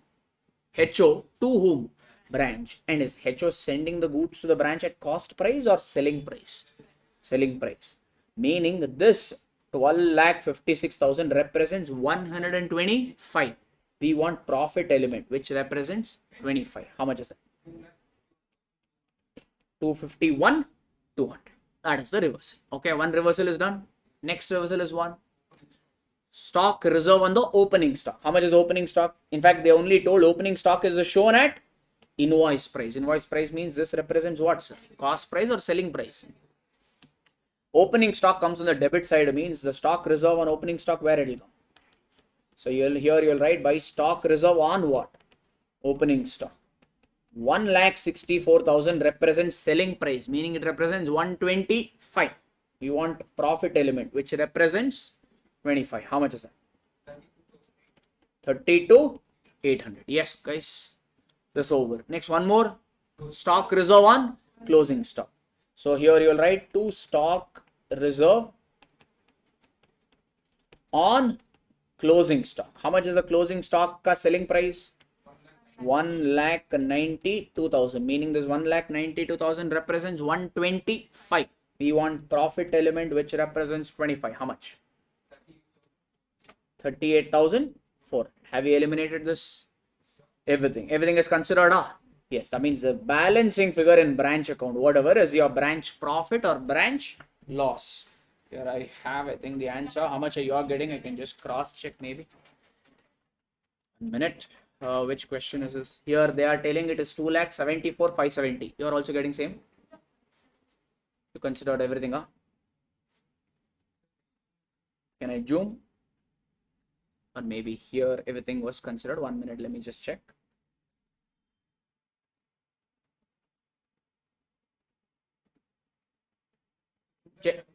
HO to whom? Branch. And is HO sending the goods to the branch at cost price or selling price? Selling price. Meaning this 12,56,000 represents 125. We want profit element which represents 25. How much is that? 251, 200. That is the reversal. Okay, one reversal is done. Next reversal is one. Stock reserve on the opening stock. How much is opening stock? In fact, they only told opening stock is shown at invoice price. Invoice price means this represents what, sir? Cost price or selling price? Opening stock comes on the debit side, means the stock reserve on opening stock, where it will come. So you'll write by stock reserve on what? Opening stock. 1,64,000 represents selling price, meaning it represents 125. We want profit element which represents 25. How much is that? 32,800. Yes, guys. This over. Next, one more. Stock reserve on closing stock. So here you will write to stock reserve on closing stock. How much is the closing stock ka selling price? 1,92,000. Meaning this 1,92,000 represents 125. We want profit element which represents 25. How much? 38,400. Have you eliminated this? Everything is considered. Yes, that means the balancing figure in branch account, whatever is your branch profit or branch loss. Here I have, I think, the answer. How much are you getting? I can just cross check maybe. 1 minute. Which question is this? Here they are telling it is 2,74,570. You are also getting same. You considered everything, huh? Can I zoom? Or maybe here everything was considered. 1 minute, let me just check. Check.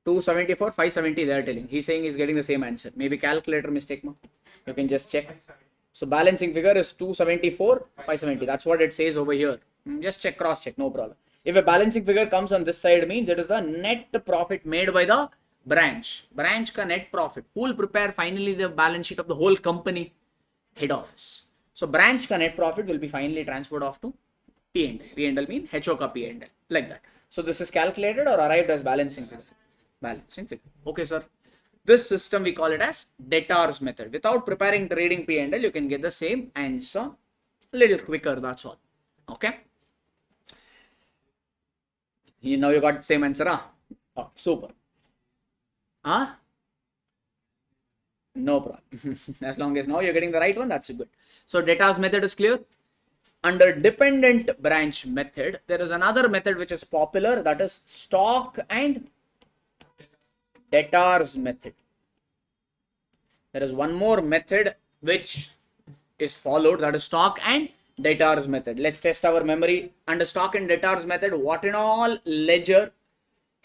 274, 570 they are telling. He's saying he's getting the same answer. Maybe calculator mistake, no? You can just check. So balancing figure is 274, 570. That's what it says over here. Just check, cross check, no problem. If a balancing figure comes on this side, means it is the net profit made by the branch. Branch ka net profit. Who will prepare finally the balance sheet of the whole company? Head office. So branch ka net profit will be finally transferred off to P&L. P&L mean HO ka P&L. Like that. So this is calculated or arrived as balancing figure. Balancing figure. Okay, sir. This system we call it as debtors method. Without preparing trading P&L, you can get the same answer a little quicker. That's all. Okay. Now you got same answer, huh? Oh, super. Huh? No problem. As long as now you're getting the right one, that's good. So debtors method is clear. Under dependent branch method, there is another method which is popular, that is stock and debtors method. There is one more method which is followed, that is stock and debtors method. Let's test our memory. Under stock and debtors method, what in all ledger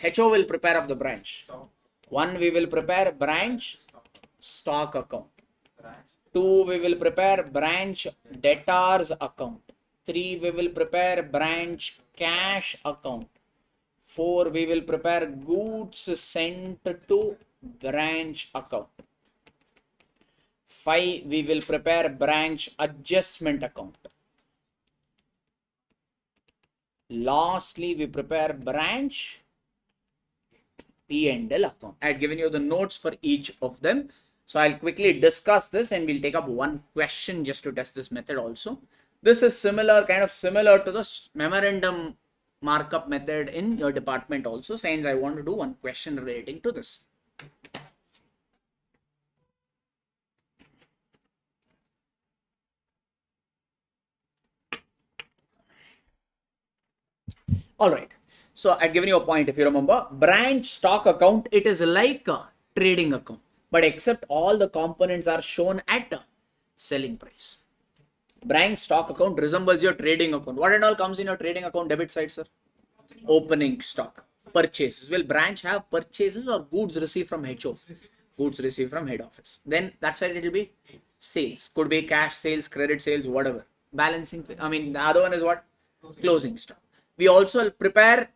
HO will prepare of the branch? One, we will prepare branch stock account. Two, we will prepare branch debtors account. Three, we will prepare branch cash account. Four, we will prepare goods sent to branch account. 5, we will prepare branch adjustment account. Lastly, we prepare branch P&L account. I had given you the notes for each of them. So I'll quickly discuss this and we'll take up one question just to test this method also. This is similar, kind of similar to the memorandum markup method in your department also. Since I want to do one question relating to this. All right. So I've given you a point. If you remember, branch stock account, it is like a trading account, but except all the components are shown at a selling price. Branch stock account resembles your trading account. What and all comes in your trading account debit side, sir? Opening stock, purchases. Will branch have purchases or goods received from HO? Goods received from head office. Then that side it will be sales. Could be cash sales, credit sales, whatever. Balancing. I mean, the other one is what? Closing stock. We also prepare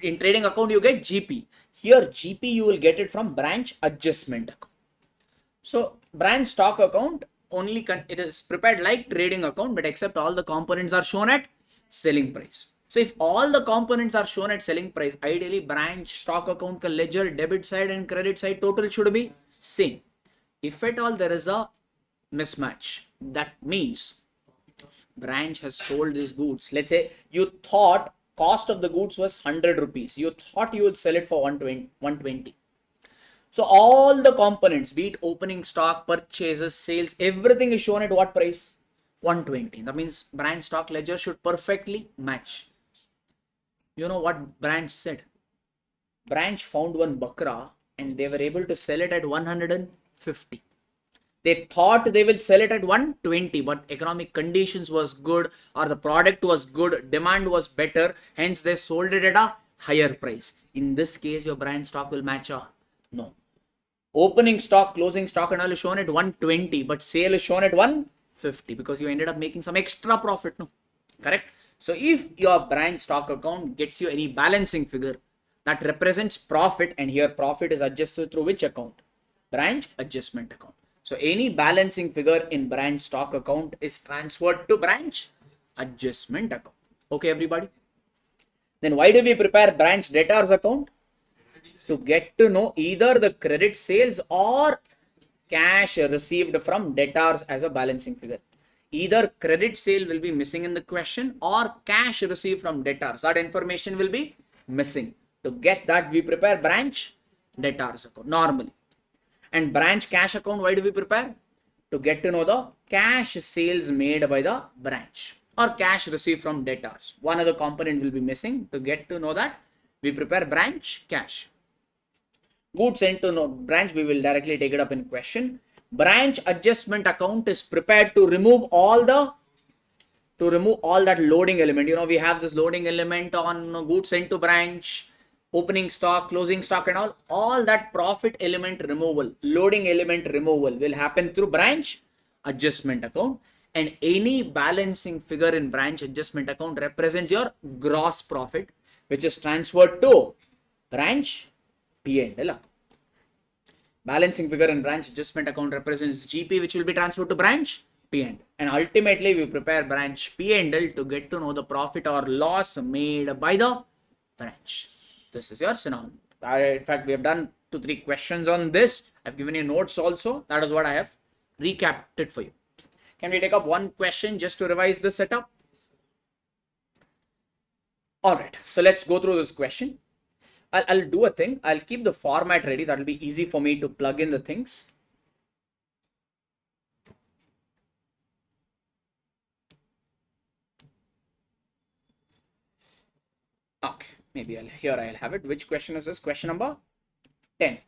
in trading account, you get GP. Here, GP you will get it from branch adjustment account. So, branch stock account only it is prepared like trading account, but except all the components are shown at selling price. So, if all the components are shown at selling price, ideally branch stock account ka ledger debit side and credit side total should be same. If at all there is a mismatch, that means branch has sold these goods. Let's say you thought cost of the goods was 100 rupees. You thought you would sell it for 120. So all the components, be it opening stock, purchases, sales, everything is shown at what price? 120. That means branch stock ledger should perfectly match. You know what branch said? Branch found one bakra and they were able to sell it at 150. They thought they will sell it at 120, but economic conditions was good or the product was good, demand was better, hence they sold it at a higher price. In this case, your branch stock will match a no. Opening stock, closing stock and all is shown at 120, but sale is shown at 150 because you ended up making some extra profit, no? Correct? So if your branch stock account gets you any balancing figure that represents profit, and here profit is adjusted through which account? Branch adjustment account. So any balancing figure in branch stock account is transferred to branch adjustment account. Okay, everybody. Then why do we prepare branch debtors account? To get to know either the credit sales or cash received from debtors as a balancing figure. Either credit sale will be missing in the question or cash received from debtors. That information will be missing. To get that, we prepare branch debtors account normally. And branch cash account, why do we prepare? to get to know the cash sales made by the branch or cash received from debtors. One other component will be missing. To get to know that, we prepare branch cash. Goods sent to no branch, we will directly take it up in question. Branch adjustment account is prepared to remove all that loading element. We have this loading element on goods sent to branch, opening stock, closing stock and all that profit element removal, loading element removal will happen through branch adjustment account, and any balancing figure in branch adjustment account represents your gross profit, which is transferred to branch P&L account. Balancing figure in branch adjustment account represents GP, which will be transferred to branch P&L. And ultimately, we prepare branch P&L to get to know the profit or loss made by the branch. This is your synonym. In fact, we have done 2-3 questions on this. I've given you notes also. That is what I have recapped it for you. Can we take up one question just to revise the setup? All right. So let's go through this question. I'll do a thing. I'll keep the format ready. That will be easy for me to plug in the things. Okay, maybe I'll have it. Which question is this? Question number 10.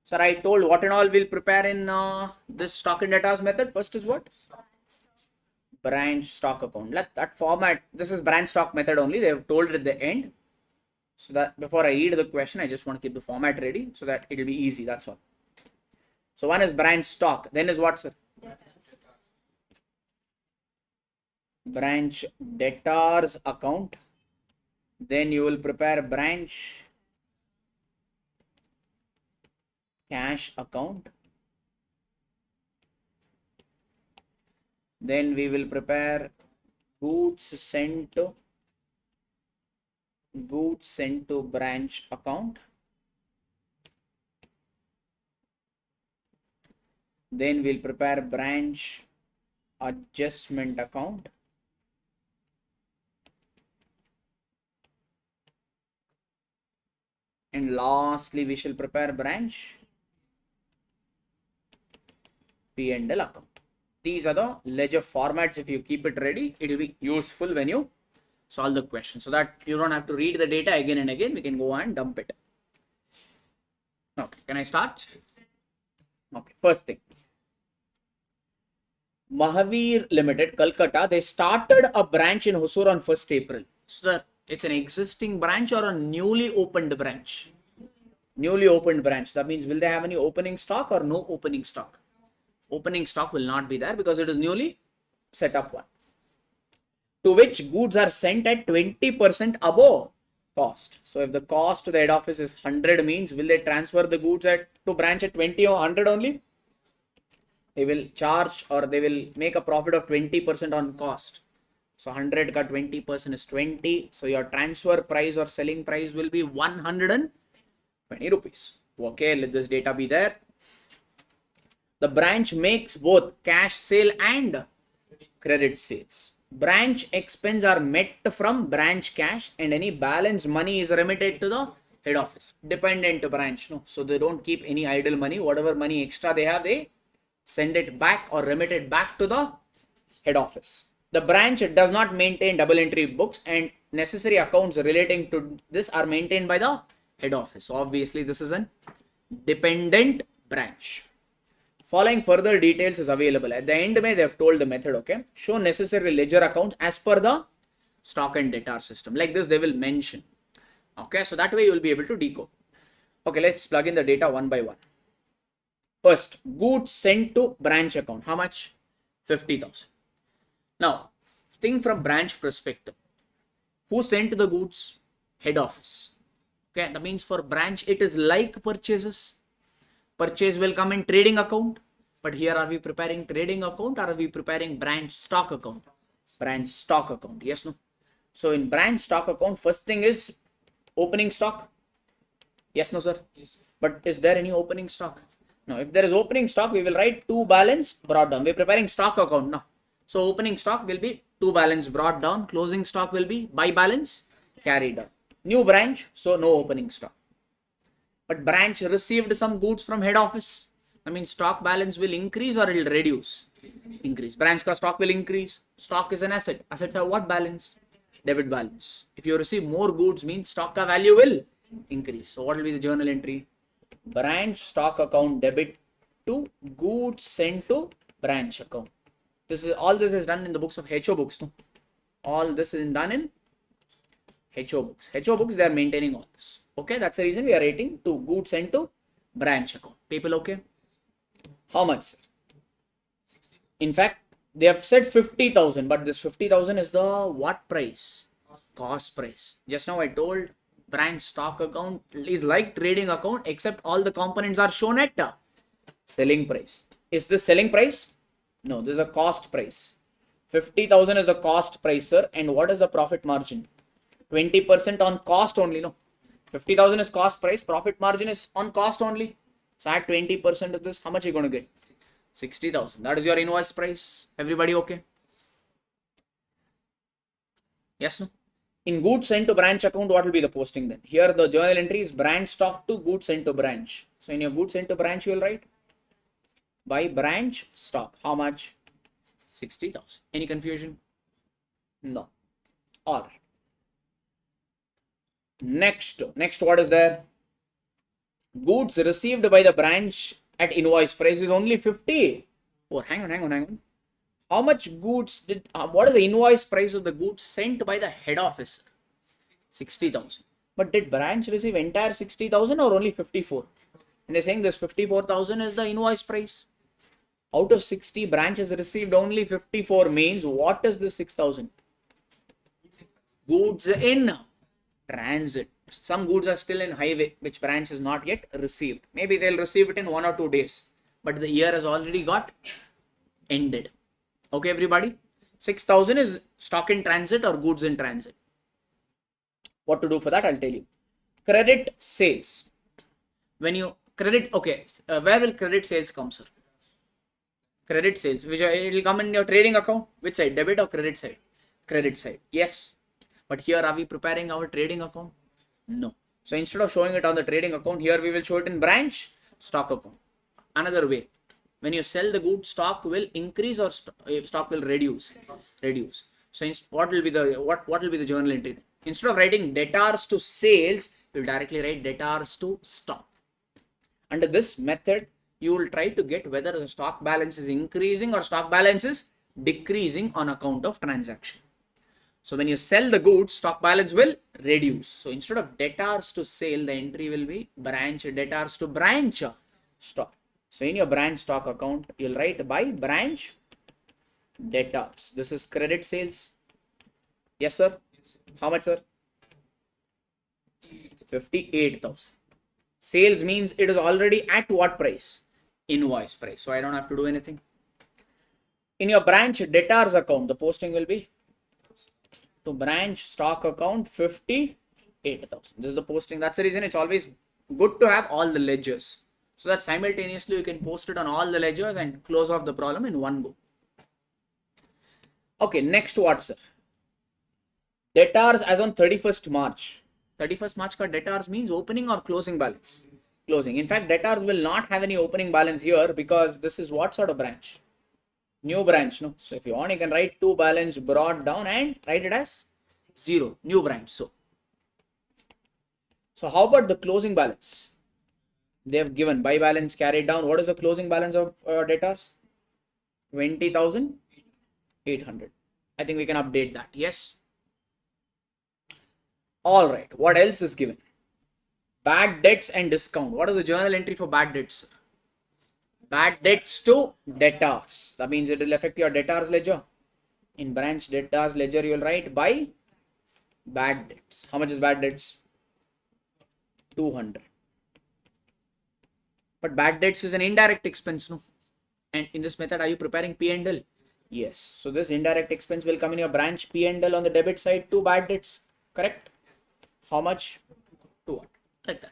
Sir, I told what and all we'll prepare in this stock and debtors method. First is what? Branch stock account. Let that format. This is branch stock method only. They have told it at the end. So that before I read the question, I just want to keep the format ready so that it will be easy. That's all. So one is branch stock. Then is what, sir? Branch debtors account. Then you will prepare branch cash account. Then we will prepare goods sent to branch account. Then we'll prepare branch adjustment account. And lastly, we shall prepare branch P&L account. These are the ledger formats. If you keep it ready, it will be useful when you solve the question, so that you don't have to read the data again and again. We can go and dump it. Okay, can I start? Okay, first thing. Mahavir Limited, Calcutta, they started a branch in Hosur on 1st April. So it's an existing branch or a newly opened branch? Newly opened branch. That means, will they have any opening stock or no opening stock? Opening stock will not be there because it is newly set up one. To which goods are sent at 20% above cost. So if the cost to the head office is 100 means, will they transfer the goods to branch at 20 or 100 only? They will charge or they will make a profit of 20% on cost. So 100 ka 20% is 20. So your transfer price or selling price will be 120 rupees. Okay, let this data be there. The branch makes both cash sale and credit sales. Branch expense are met from branch cash and any balance money is remitted to the head office. Dependent branch, no. So they don't keep any idle money. Whatever money extra they have, they send it back or remit it back to the head office. The branch does not maintain double entry books and necessary accounts relating to this are maintained by the head office. So obviously this is an dependent branch. Following further details is available. At the end, they have told the method, okay? Show necessary ledger accounts as per the stock and debtor system. Like this, they will mention. Okay, so that way you will be able to decode. Okay, let's plug in the data one by one. First, goods sent to branch account. How much? 50,000. Now, think from branch perspective. Who sent the goods? Head office. Okay, that means for branch, it is like purchases. Purchase will come in trading account. But here are we preparing trading account or are we preparing branch stock account? Branch stock account. Yes, no? So in branch stock account, first thing is opening stock. Yes, no, sir? Yes. But is there any opening stock? No. If there is opening stock, we will write to balance brought down. We are preparing stock account now. So opening stock will be to balance brought down. Closing stock will be by balance carried down. New branch, so no opening stock. But branch received some goods from head office. I mean, stock balance will increase or it will reduce? Increase. Branch ka stock will increase. Stock is an asset. Assets have what balance? Debit balance. If you receive more goods, means stock ka value will increase. So what will be the journal entry? Branch stock account debit to goods sent to branch account. All this is done in the books of HO books. No? All this is done in HO books. HO books, they are maintaining all this. Okay, that's the reason we are rating to goods sent to branch account. People okay? How much? In fact, they have said 50,000, but this 50,000 is the what price? Cost price. Just now I told branch stock account is like trading account, except all the components are shown at selling price. Is this selling price? No, this is a cost price. 50,000 is a cost price, sir. And what is the profit margin? 20% on cost only, no? 50,000 is cost price, profit margin is on cost only. So add 20% of this, how much are you going to get? 60,000. That is your invoice price. Everybody okay? Yes, no? In goods sent to branch account, what will be the posting then? Here the journal entry is branch stock to goods sent to branch. So in your goods sent to branch, you will write by branch stock. How much? 60,000. Any confusion? No. All right. Next, what is there? Goods received by the branch at invoice price is only 50. Oh, hang on. How much goods did, what is the invoice price of the goods sent by the head office? 60,000. But did branch receive entire 60,000 or only 54? And they're saying this 54,000 is the invoice price. Out of 60, branch has received only 54 means what is this 6,000? Goods in transit. Some goods are still in highway, which branch is not yet received. Maybe they'll receive it in 1 or 2 days, but the year has already got ended. Okay, everybody? 6,000 is stock in transit or goods in transit. What to do for that, I'll tell you. Credit sales. When you credit, okay, where will credit sales come, sir? Credit sales, which it will come in your trading account. Which side, debit or credit side? Credit side, yes. But here, are we preparing our trading account? No. So instead of showing it on the trading account, here we will show it in branch stock account. Another way, when you sell the good, stock will increase or stock will reduce. So what will be the journal entry? Instead of writing debtors to sales, you will directly write debtors to stock. Under this method, you will try to get whether the stock balance is increasing or stock balance is decreasing on account of transaction. So when you sell the goods, stock balance will reduce. So instead of debtors to sale, the entry will be branch debtors to branch stock. So in your branch stock account, you'll write by branch debtors. This is credit sales. Yes, sir. How much, sir? 58,000. Sales means it is already at what price? Invoice price. So I don't have to do anything. In your branch debtors account, the posting will be to branch stock account 58,000. This is the posting. That's the reason it's always good to have all the ledgers, so that simultaneously you can post it on all the ledgers and close off the problem in one go. Okay, next what, sir? Debtors as on 31st March. 31st March ka debtors means opening or closing balance? Closing. In fact, debtors will not have any opening balance here because this is what sort of branch? New branch, no? So if you want, you can write to balance brought down and write it as 0. New branch. So how about the closing balance? They have given buy balance carried down. What is the closing balance of debtors? 20,800. I think we can update that. Yes. All right. What else is given? Bad debts and discount. What is the journal entry for bad debts? Bad debts to debtors. That means it will affect your debtors ledger. In branch debtors ledger, you will write by bad debts. How much is bad debts? 200. But bad debts is an indirect expense, no? And in this method, are you preparing P&L? Yes. So this indirect expense will come in your branch P&L on the debit side to bad debts. Correct? How much? 200. Like that.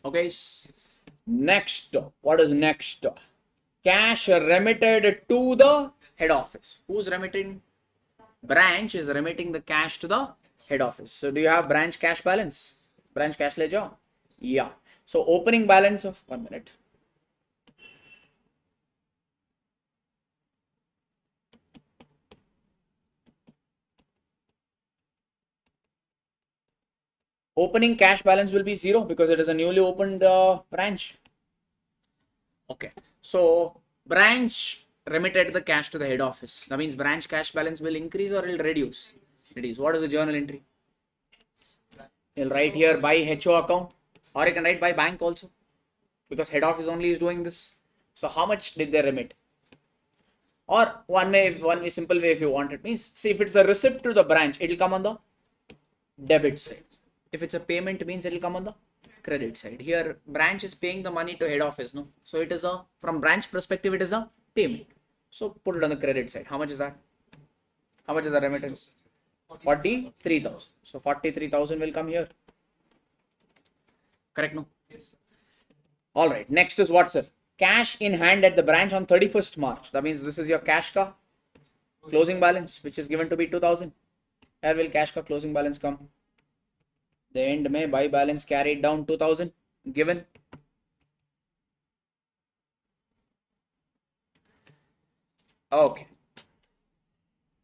Okay. Next. What is next? Cash remitted to the head office. Who's remitting? Branch is remitting the cash to the head office. So do you have branch cash balance? Branch cash ledger? Yeah. So opening balance of 1 minute. Opening cash balance will be 0 because it is a newly opened branch. Okay. So branch remitted the cash to the head office. That means branch cash balance will increase or it will reduce. Reduce. What is the journal entry? You'll write here by HO account, or you can write by bank also, because head office only is doing this. So how much did they remit? Or one way, simple way if you want it means, see, if it's a receipt to the branch, it will come on the debit side. If it's a payment means it will come on the credit side. Here branch is paying the money to head office, no? So it is a, from branch perspective, it is a payment. So put it on the credit side. How much is that? How much is the remittance? 43,000. So 43,000 will come here. Correct, no? Yes. All right. Next is what, sir? Cash in hand at the branch on 31st March. That means this is your cash ka closing balance, which is given to be 2,000. Where will cash ka closing balance come? The end may buy balance carried down 2,000 given. Okay.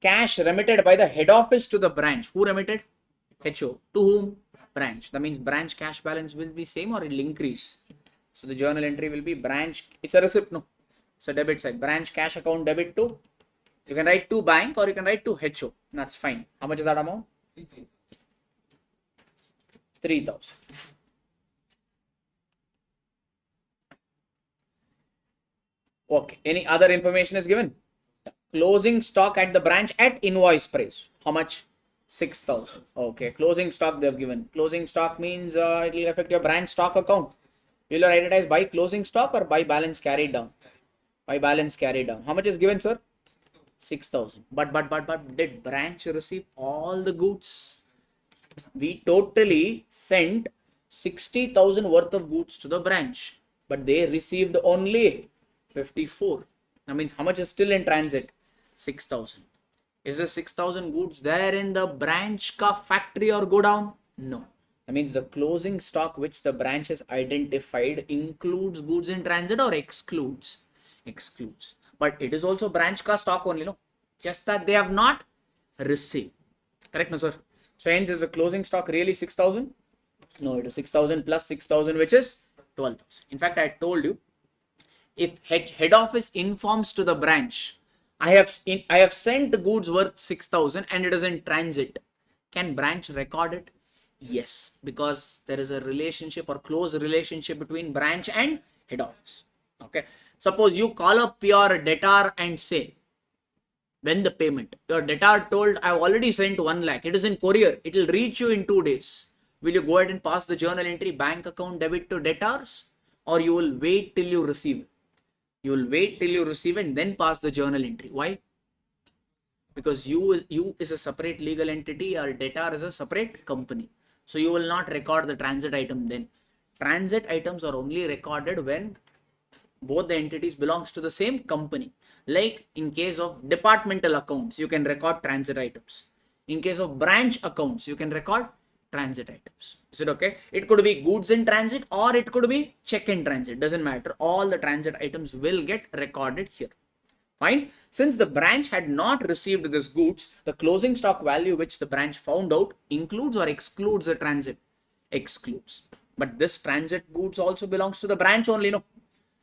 Cash remitted by the head office to the branch. Who remitted? HO. To whom? Branch. That means branch cash balance will be same or it will increase. So the journal entry will be branch. It's a receipt, no? So debit side. Branch cash account debit to. You can write to bank or you can write to HO. That's fine. How much is that amount? 3,000. Okay. Any other information is given? Closing stock at the branch at invoice price. How much? 6,000. Okay. Closing stock they have given. Closing stock means it will affect your branch stock account. Will you write it as by closing stock or by balance carried down? By balance carried down. How much is given, sir? 6,000. But did branch receive all the goods? We totally sent 60,000 worth of goods to the branch, but they received only 54. That means how much is still in transit? 6,000. Is the 6,000 goods there in the branch ka factory or go down? No. That means the closing stock which the branch has identified includes goods in transit or excludes? Excludes. But it is also branch ka stock only, no? Just that they have not received. Correct, no, sir? So hence is the closing stock really 6,000? No, it is 6,000 plus 6,000, which is 12,000. In fact, I told you, if head office informs to the branch, I have sent the goods worth 6,000 and it is in transit, can branch record it? Yes, because there is a relationship or close relationship between branch and head office. Okay. Suppose you call up your debtor and say, when the payment, your debtor told, I have already sent 1 lakh. It is in courier. It will reach you in 2 days. Will you go ahead and pass the journal entry bank account debit to debtors, or you will wait till you receive? You will wait till you receive and then pass the journal entry. Why? Because you is a separate legal entity, or debtor is a separate company. So you will not record the transit item then. Transit items are only recorded when both the entities belongs to the same company. Like in case of departmental accounts, you can record transit items. In case of branch accounts, you can record transit items. Is it okay? It could be goods in transit or it could be check in transit. Doesn't matter. All the transit items will get recorded here. Fine. Since the branch had not received this goods, the closing stock value which the branch found out includes or excludes the transit? Excludes. But this transit goods also belongs to the branch only, no?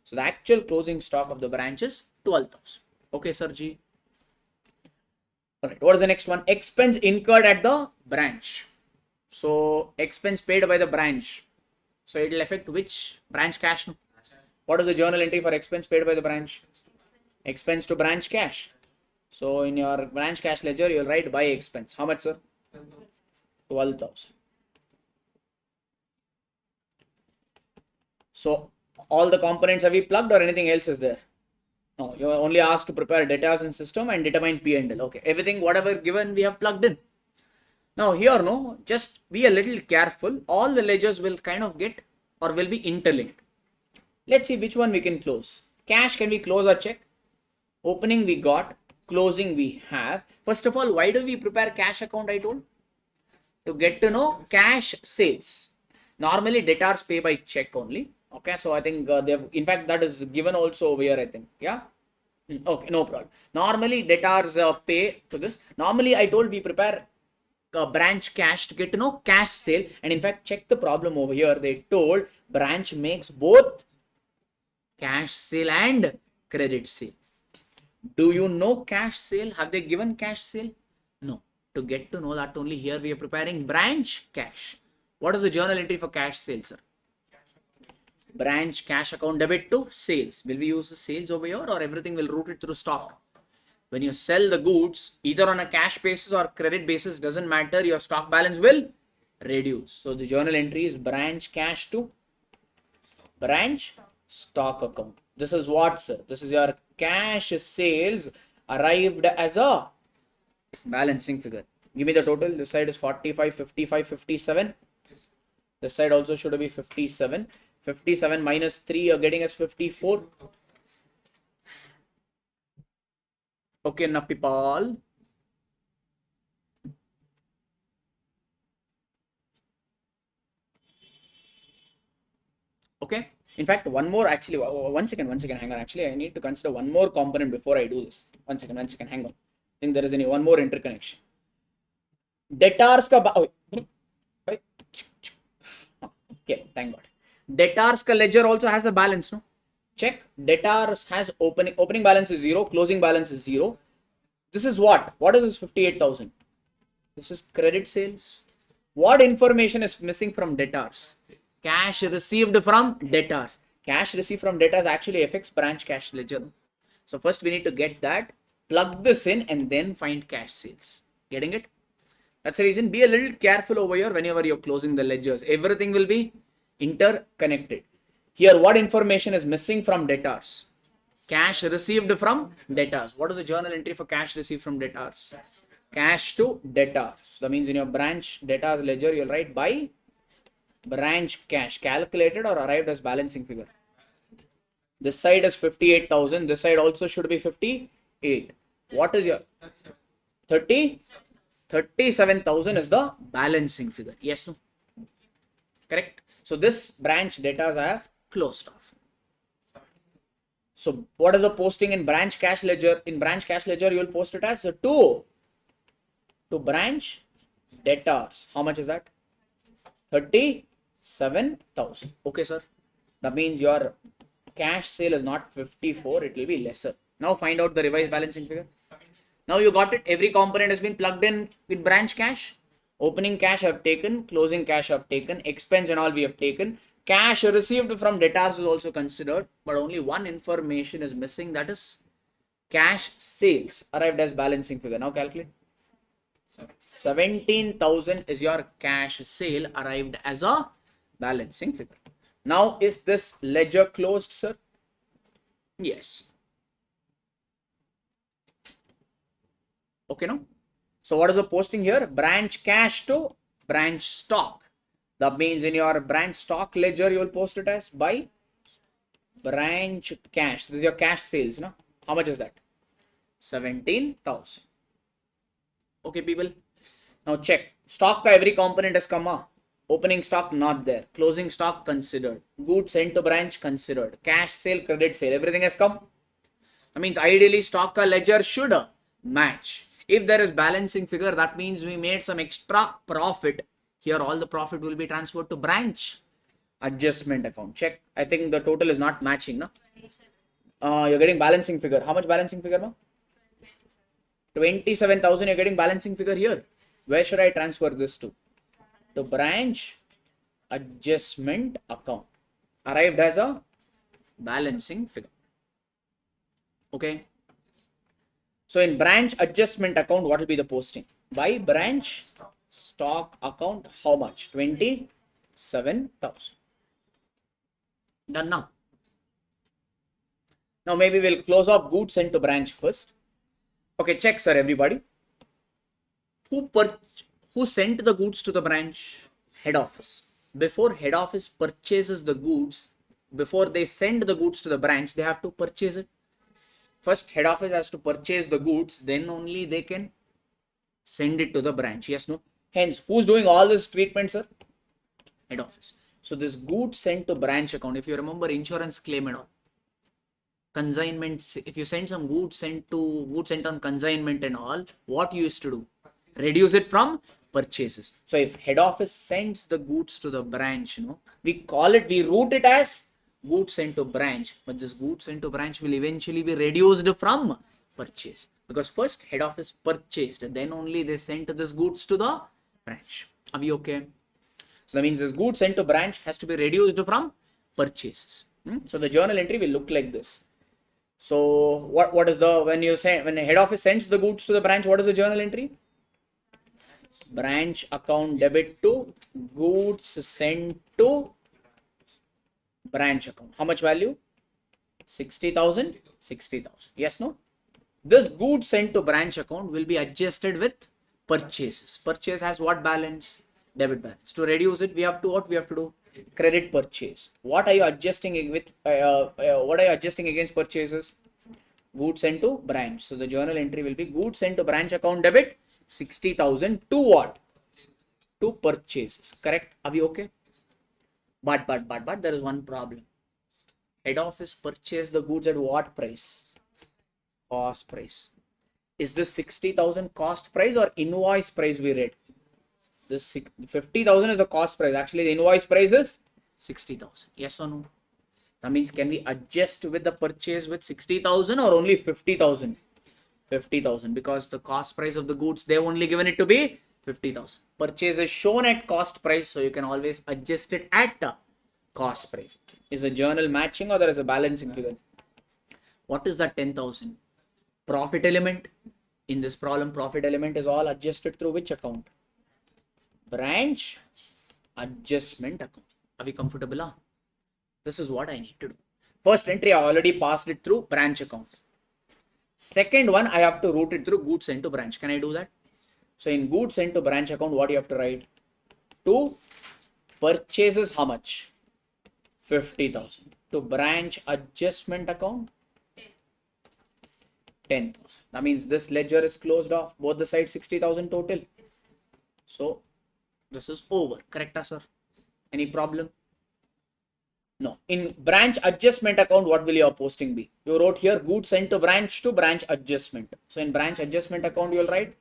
So the actual closing stock of the branch is 12,000. Okay, sir G. Alright, what is the next one? Expense incurred at the branch. So expense paid by the branch. So it will affect which branch cash? No? What is the journal entry for expense paid by the branch? Expense to branch cash. So in your branch cash ledger, you will write by expense. How much, sir? 12,000. So all the components have we plugged or anything else is there? No, you are only asked to prepare data in system and determine P&L. Okay, everything whatever given we have plugged in. Now here, no, just be a little careful. All the ledgers will kind of get or will be interlinked. Let's see which one we can close. Cash, can we close or check? Opening we got, closing we have. First of all, why do we prepare cash account? I told to get to know cash sales. Normally debtors pay by check only. Okay, so I think they've, in fact, that is given also over here, I think. Yeah. Okay, no problem. Normally debtors pay to this. Normally I told we prepare branch cash to get to know cash sale, and in fact check the problem over here. They told branch makes both cash sale and credit sale. Do you know cash sale? Have they given cash sale? No. To get to know that only, here we are preparing branch cash. What is the journal entry for cash sale, sir? Branch cash account debit to sales. Will we use the sales over here, or everything will route it through stock? When you sell the goods, either on a cash basis or credit basis, doesn't matter, your stock balance will reduce. So the journal entry is branch cash to branch stock account. This is what, sir? This is your cash sales arrived as a balancing figure. Give me the total. This side is 45, 55, 57. This side also should be 57. 57 minus 3, you're getting as 54. Okay, Napipal. Okay. In fact, one more actually. One second. Hang on. Actually, I need to consider one more component before I do this. One second. Hang on. I think there is one more interconnection. Debtors ka. Okay, thank God. Debtors ka ledger also has a balance, no? Check. Debtors has opening balance is 0, closing balance is 0. This is what? What is this 58,000? This is credit sales. What information is missing from debtors? Cash received from debtors. Cash received from debtors actually affects branch cash ledger. So first we need to get that, plug this in, and then find cash sales. Getting it? That's the reason. Be a little careful over here whenever you're closing the ledgers. Everything will be interconnected. Here, what information is missing from debtors? Cash received from debtors. What is the journal entry for cash received from debtors? Cash to debtors. That means in your branch debtors ledger, you'll write by branch cash, calculated or arrived as balancing figure. This side is 58,000. This side also should be 58. What is your 30? 37,000 is the balancing figure. Yes, no? Correct. So this branch debtors I have closed off. So what is the posting in branch cash ledger? In branch cash ledger, you will post it as a to branch debtors. How much is that? 37,000. Okay, sir. That means your cash sale is not 54. It will be lesser. Now find out the revised balancing figure. Now you got it. Every component has been plugged in with branch cash. Opening cash I have taken. Closing cash I have taken. Expense and all we have taken. Cash received from debtors is also considered, but only one information is missing, that is cash sales arrived as balancing figure. Now calculate. 17,000 is your cash sale arrived as a balancing figure. Now is this ledger closed, sir? Yes. Okay, no? So what is the posting here? Branch cash to branch stock. That means in your branch stock ledger, you will post it as by branch cash. This is your cash sales, no? How much is that? 17,000. Okay, people. Now check. Stock ka every component has come up. Opening stock not there. Closing stock considered. Goods sent to branch considered. Cash sale, credit sale. Everything has come. That means ideally stock ka ledger should match. If there is balancing figure, that means we made some extra profit. Here all the profit will be transferred to branch adjustment account. Check. I think the total is not matching, no? You're getting balancing figure. How much balancing figure, no? 27,000 you're getting balancing figure here. Where should I transfer this to? The branch adjustment account. Arrived as a balancing figure. Okay. So in branch adjustment account, what will be the posting? By branch stock account, how much? 27,000. Done now. Now maybe we'll close off goods sent to branch first. Okay, check, sir, everybody. Who sent the goods to the branch? Head office. Before head office purchases the goods, before they send the goods to the branch, they have to purchase it. First, head office has to purchase the goods, then only they can send it to the branch. Yes, no? Hence, who's doing all this treatment, sir? Head office. So this goods sent to branch account, if you remember insurance claim and all, consignments, if you send some goods sent on consignment and all, what you used to do? Reduce it from purchases. So if head office sends the goods to the branch, we route it as goods sent to branch, but this goods sent to branch will eventually be reduced from purchase, because first head office purchased, then only they sent this goods to the branch. Are we okay? So that means this goods sent to branch has to be reduced from purchases. So the journal entry will look like this. So what is the, when the head office sends the goods to the branch, what is the journal entry? Branch account debit to goods sent to branch account. How much value? 60,000. 60,000. Yes, no? This goods sent to branch account will be adjusted with purchases. Purchase has what balance? Debit balance. To reduce it, we have to what we have to do? Credit purchase. What are you adjusting with? What are you adjusting against purchases? Goods sent to branch. So the journal entry will be goods sent to branch account debit 60,000 to what? To purchases. Correct? Are we okay? But there is one problem. Head office purchased the goods at what price? Cost price. Is this 60,000 cost price or invoice price we read? This 50,000 is the cost price. Actually, the invoice price is 60,000. Yes or no? That means, can we adjust with the purchase with 60,000 or only 50,000? 50,000, because the cost price of the goods, they've only given it to be 50,000. Purchase is shown at cost price, so you can always adjust it at the cost price. Is a journal matching or there is a balancing figure? What is that 10,000? Profit element. In this problem, profit element is all adjusted through which account? Branch adjustment account. Are we comfortable? Huh? This is what I need to do. First entry, I already passed it through branch account. Second one, I have to route it through goods sent to branch. Can I do that? So in goods sent to branch account, what do you have to write? To purchases, how much? 50,000. To branch adjustment account, 10,000. That means this ledger is closed off. Both the sides 60,000 total. So this is over. Correct, sir? Any problem? No. In branch adjustment account, what will your posting be? You wrote here goods sent to branch adjustment. So in branch adjustment account, you will write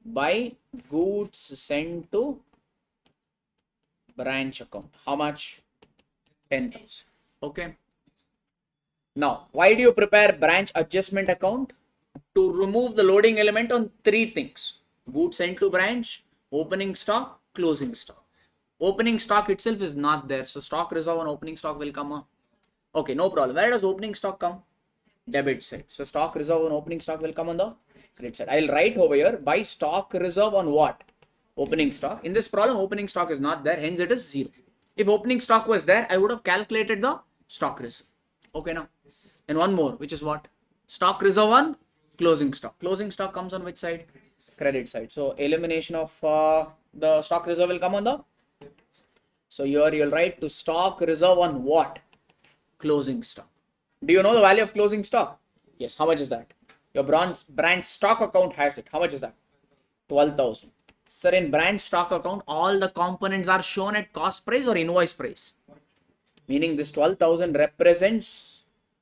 by goods sent to branch account. How much? 10,000. Okay. Now, why do you prepare branch adjustment account? To remove the loading element on three things: goods sent to branch, opening stock, closing stock. Opening stock itself is not there, so stock reserve on opening stock will come up. Okay, no problem. Where does opening stock come? Debit side. So stock reserve on opening stock will come on the credit side. I'll write over here by stock reserve on what? Opening stock. In this problem, opening stock is not there, hence it is 0. If opening stock was there, I would have calculated the stock reserve. Okay, now. And one more, which is what? Stock reserve on closing stock. Closing stock comes on which side? Credit side. So elimination of the stock reserve will come on the. So here you'll write to stock reserve on what? Closing stock. Do you know the value of closing stock? Yes. How much is that? Your branch stock account has it. How much is that? 12,000. Sir, in branch stock account, all the components are shown at cost price or invoice price. Meaning this 12,000 represents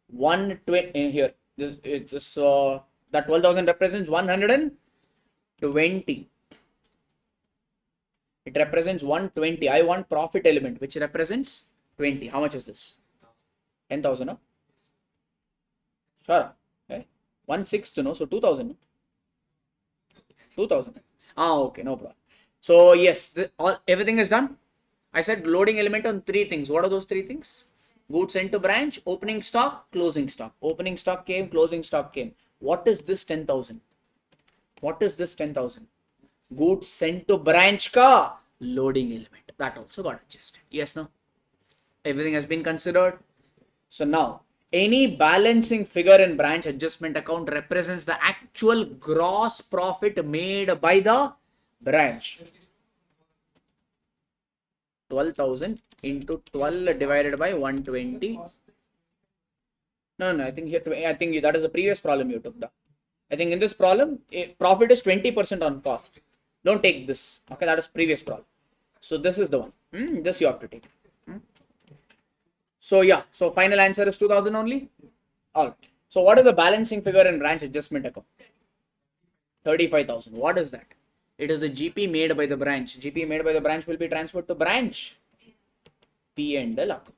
120 here. That 12,000 represents 120. It represents 120. I want profit element, which represents 20. How much is this? 10,000. No? Sure. Okay. 1/6, no? So 2,000. No? 2,000. Okay, no problem. So yes, everything is done. I said loading element on three things. What are those three things? Goods sent to branch, opening stock, closing stock. Opening stock came, closing stock came. What is this 10,000? What is this 10,000? Goods sent to branch ka loading element. That also got adjusted. Yes, no? Everything has been considered. So now, any balancing figure in branch adjustment account represents the actual gross profit made by the branch. 12,000 into 12 divided by 120. No, I think that is the previous problem you took. I think in this problem, profit is 20% on cost. Don't take this. Okay, that is previous problem. So this is the one. This you have to take. So yeah, so final answer is 2000 only. All right. So what is the balancing figure in branch adjustment account? 35,000. What is that? It is the GP made by the branch. GP made by the branch will be transferred to branch P and L account.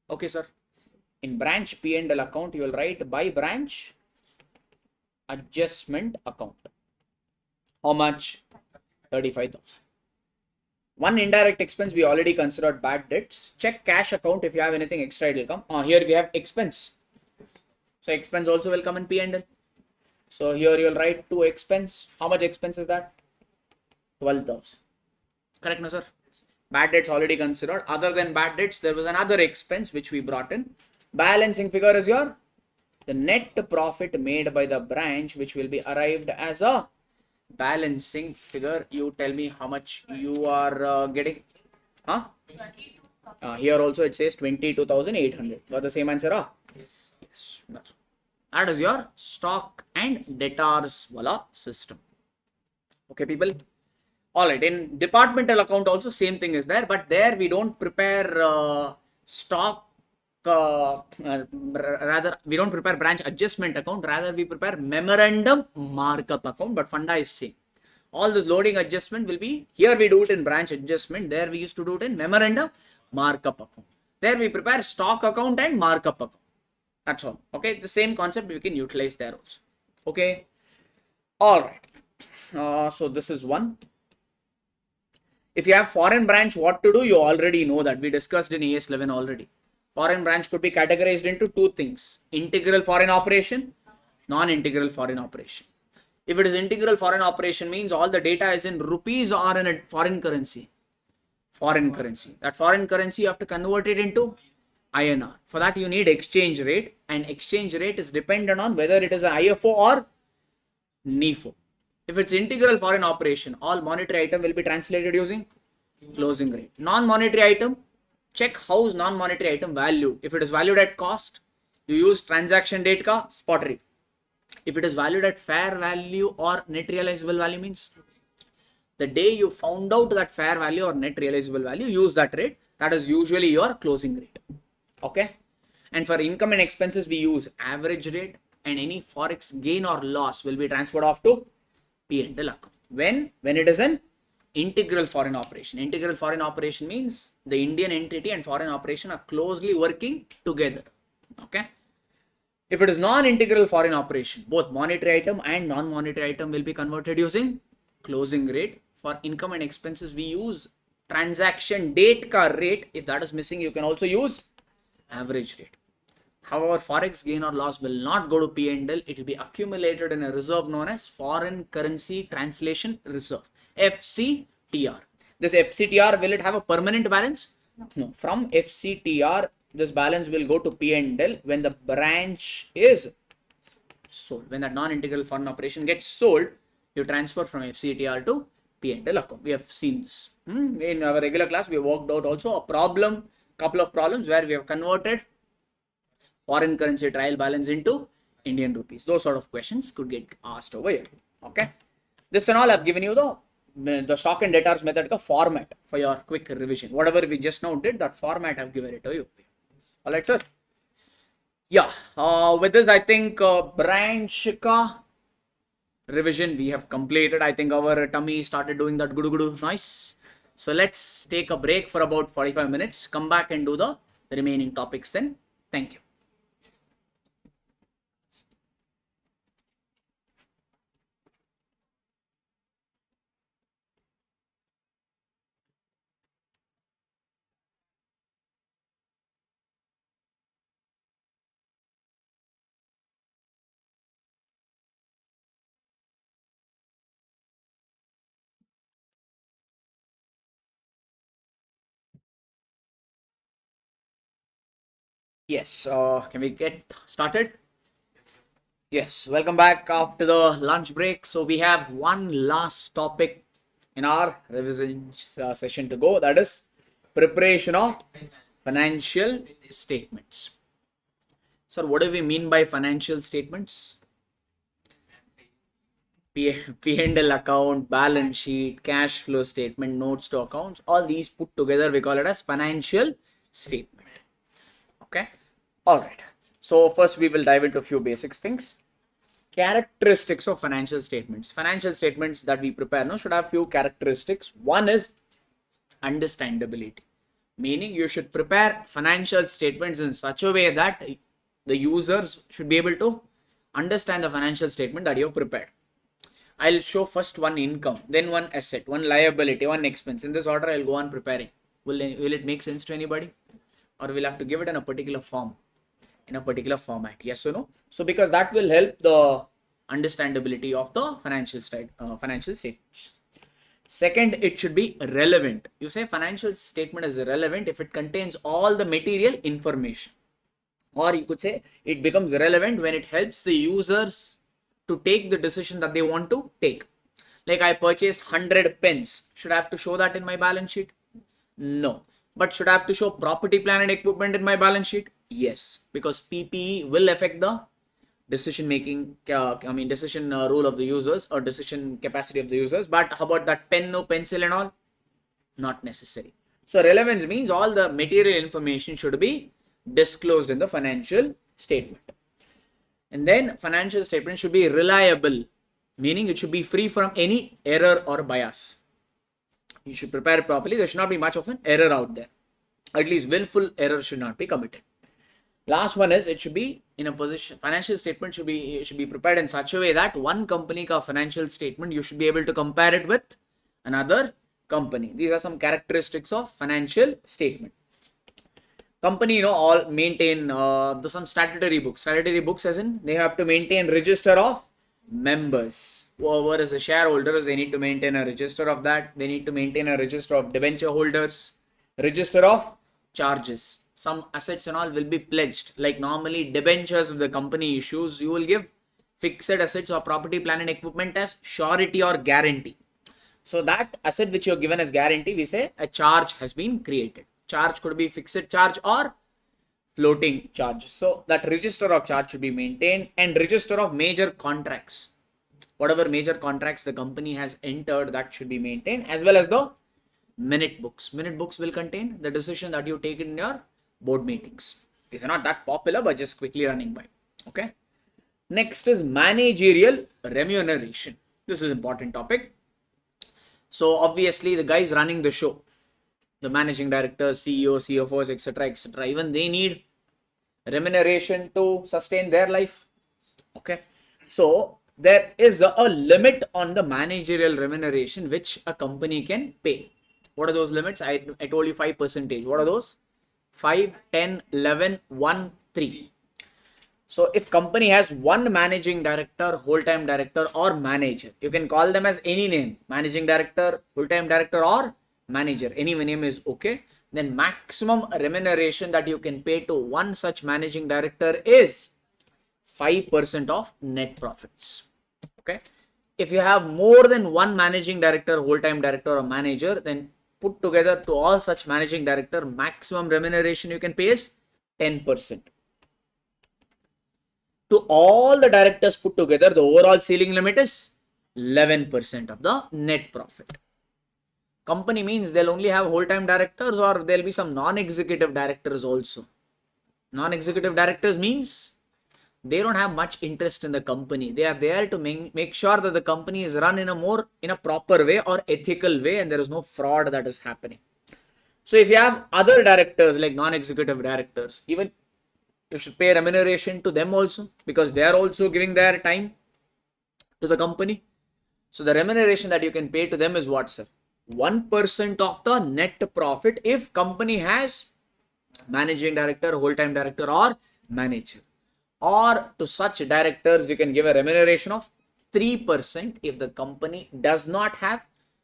Okay, sir. In branch P and L account, you will write by branch adjustment account. How much? 35,000. One indirect expense we already considered, bad debts. Check cash account. If you have anything extra, it will come. Here we have expense. So expense also will come in P and L. So here you will write to expense. How much expense is that? 12,000. Correct, no sir? Bad debts already considered. Other than bad debts, there was another expense which we brought in. Balancing figure is your the net profit made by the branch, which will be arrived as a balancing figure. You tell me how much you are getting. Huh? Here also it says 22,800. Got the same answer? Yes. That is your stock and debtors wala system. Okay, people. All right. In departmental account also same thing is there, but there we don't prepare stock. Rather, we don't prepare branch adjustment account. Rather, we prepare memorandum markup account. But funda is same. All this loading adjustment will be here. We do it in branch adjustment. There we used to do it in memorandum markup account. There we prepare stock account and markup account. That's all. Okay, the same concept we can utilize there also. Okay. All right. So this is one. If you have foreign branch, what to do? You already know that we discussed in AS11 already. Foreign branch could be categorized into two things: integral foreign operation, non-integral foreign operation. If it is integral foreign operation, means all the data is in rupees or in a foreign currency. Foreign currency. That foreign currency you have to convert it into INR. For that you need exchange rate, and exchange rate is dependent on whether it is an IFO or NIFO. If it's integral foreign operation, all monetary item will be translated using closing rate. Non-monetary item, check how is non-monetary item valued. If it is valued at cost, you use transaction date ka spot rate. If it is valued at fair value or net realizable value, means the day you found out that fair value or net realizable value, use that rate. That is usually your closing rate. Okay. And for income and expenses, we use average rate, and any forex gain or loss will be transferred off to P&L account. When it is an integral foreign operation. Integral foreign operation means the Indian entity and foreign operation are closely working together. Okay. If it is non-integral foreign operation, both monetary item and non-monetary item will be converted using closing rate. For income and expenses, we use transaction date ka rate. If that is missing, you can also use average rate. However, forex gain or loss will not go to P&L. It will be accumulated in a reserve known as foreign currency translation reserve, FCTR. This FCTR, will it have a permanent balance? No. From FCTR, this balance will go to P&L when the branch is sold. When that non-integral foreign operation gets sold, you transfer from FCTR to P&L account. We have seen this. In our regular class, we worked out also a problem, couple of problems where we have converted foreign currency trial balance into Indian rupees. Those sort of questions could get asked over here. Okay. This and all I've given you the stock and debtors method format for your quick revision. Whatever we just now did, that format I've given it to you. All right, sir. Yeah. With this, I think branch ka revision we have completed. I think our tummy started doing that gudu noise. So let's take a break for about 45 minutes. Come back and do the remaining topics then. Thank you. Yes, can we get started? Yes, welcome back after the lunch break. So we have one last topic in our revision session to go. That is preparation of financial statements. Sir, what do we mean by financial statements? P&L account, balance sheet, cash flow statement, notes to accounts, all these put together, we call it as financial statement. Okay. All right. So first we will dive into a few basics things. Characteristics of financial statements. Financial statements that we prepare now should have few characteristics. One is understandability, meaning you should prepare financial statements in such a way that the users should be able to understand the financial statement that you have prepared. I'll show first one income, then one asset, one liability, one expense. In this order, I'll go on preparing. Will it make sense to anybody? Or we'll have to give it in a particular form, in a particular format? Yes or no? So because that will help the understandability of the financial statements. Second, it should be relevant. You say financial statement is relevant if it contains all the material information. Or you could say it becomes relevant when it helps the users to take the decision that they want to take. Like I purchased 100 pens. Should I have to show that in my balance sheet? No. But should I have to show property, plant and equipment in my balance sheet? Yes. Because PPE will affect the decision making, decision rule of the users or decision capacity of the users. But how about that pen, no pencil and all? Not necessary. So relevance means all the material information should be disclosed in the financial statement. And then financial statement should be reliable, meaning it should be free from any error or bias. You should prepare it properly. There should not be much of an error out there. At least willful error should not be committed. Last one is it should be in a position. Financial statement should be prepared in such a way that one company ka financial statement you should be able to compare it with another company. These are some characteristics of financial statement. Company, all maintain some statutory books. Statutory books as in they have to maintain register of members. Whoever is the shareholders, they need to maintain a register of that. They need to maintain a register of debenture holders, register of charges. Some assets and all will be pledged. Like normally debentures of the company issues, you will give fixed assets or property, plant and equipment as surety or guarantee. So that asset which you are given as guarantee, we say a charge has been created. Charge could be fixed charge or floating charge. So that register of charge should be maintained, and register of major contracts. Whatever major contracts the company has entered, that should be maintained, as well as the minute books. Minute books will contain the decision that you take in your board meetings. These are not that popular, but just quickly running by. Okay. Next is managerial remuneration. This is an important topic. So obviously the guys running the show, the managing directors, CEOs, CFOs, etc., even they need remuneration to sustain their life. Okay. So there is a limit on the managerial remuneration which a company can pay. What are those limits? I told you 5%. What are those? 5, 10, 11, 1, 3. So if company has one managing director, whole-time director or manager, you can call them as any name, managing director, whole-time director or manager, any name is okay. Then maximum remuneration that you can pay to one such managing director is 5% of net profits. Okay. If you have more than one managing director, whole-time director or manager, then put together to all such managing director, maximum remuneration you can pay is 10%. To all the directors put together, the overall ceiling limit is 11% of the net profit. Company means they'll only have whole-time directors, or there'll be some non-executive directors also. Non-executive directors means they don't have much interest in the company. They are there to make sure that the company is run in a proper way or ethical way, and there is no fraud that is happening. So if you have other directors like non-executive directors, even you should pay remuneration to them also, because they are also giving their time to the company. So the remuneration that you can pay to them is what, sir? 1% of the net profit if company has managing director, whole-time director or manager. Or to such directors, you can give a remuneration of 3% if the company does not have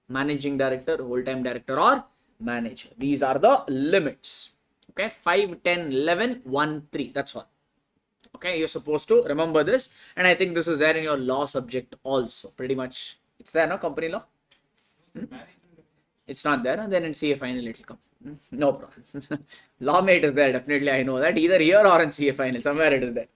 managing director, whole-time director or manager. These are the limits. Okay, 5, 10, 11, 1, 3. That's all. Okay, you're supposed to remember this. And I think this is there in your law subject also. Pretty much. It's there, no? Company law? It's not there. Then in CA final it will come. No problem. Lawmate is there. Definitely, I know that. Either here or in CA final. Somewhere it is there.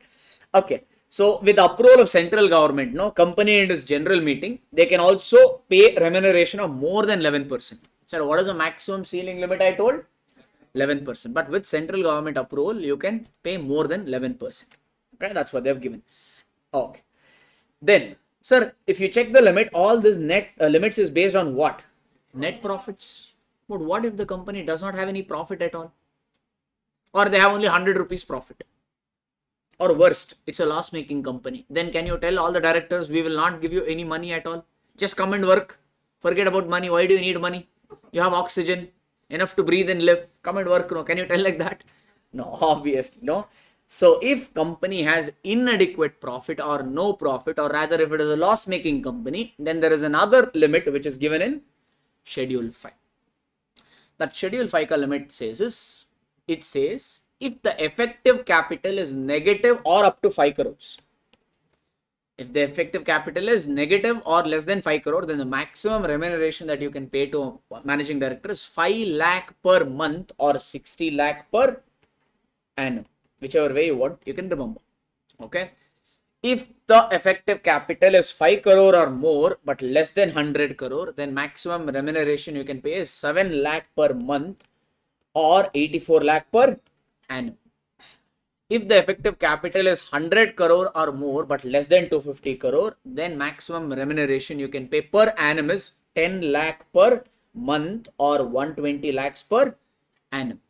Okay. So with approval of central government, company in its general meeting, they can also pay remuneration of more than 11%. So what is the maximum ceiling limit I told? 11%. But with central government approval, you can pay more than 11%. Okay, that's what they've given. Okay. Then, sir, if you check the limit, all this net limits is based on what? Net profits. But what if the company does not have any profit at all? Or they have only 100 rupees profit? Or worst, it's a loss making company. Then can you tell all the directors, we will not give you any money at all? Just come and work. Forget about money. Why do you need money? You have oxygen, enough to breathe and live. Come and work. No, can you tell like that? No, obviously, no. So if company has inadequate profit or no profit, or rather if it is a loss making company, then there is another limit which is given in Schedule 5. That Schedule 5 limit says it says if the effective capital is negative or up to 5 crores. If the effective capital is negative or less than 5 crore, then the maximum remuneration that you can pay to a managing director is 5 lakh per month or 60 lakh per annum. Whichever way you want, you can remember. Okay. If the effective capital is 5 crore or more, but less than 100 crore, then maximum remuneration you can pay is 7 lakh per month or 84 lakh per annum. If the effective capital is 100 crore or more, but less than 250 crore, then maximum remuneration you can pay per annum is 10 lakh per month or 120 lakhs per annum.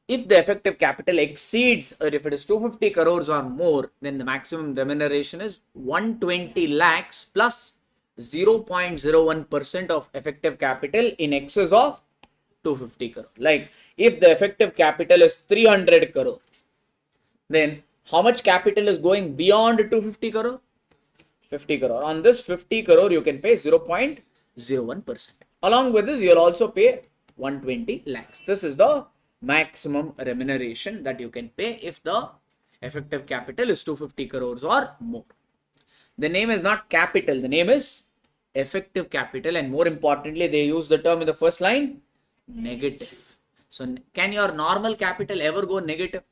If the effective capital exceeds, or if it is 250 crores or more, then the maximum remuneration is 120 lakhs plus 0.01% of effective capital in excess of 250 crore. Like if the effective capital is 300 crore, then how much capital is going beyond 250 crore? 50 crore. On this 50 crore, you can pay 0.01%. Along with this, you'll also pay 120 lakhs. This is the maximum remuneration that you can pay if the effective capital is 250 crores or more. The name is not capital, the name is effective capital, and more importantly, they use the term in the first line, negative. So can your normal capital ever go negative?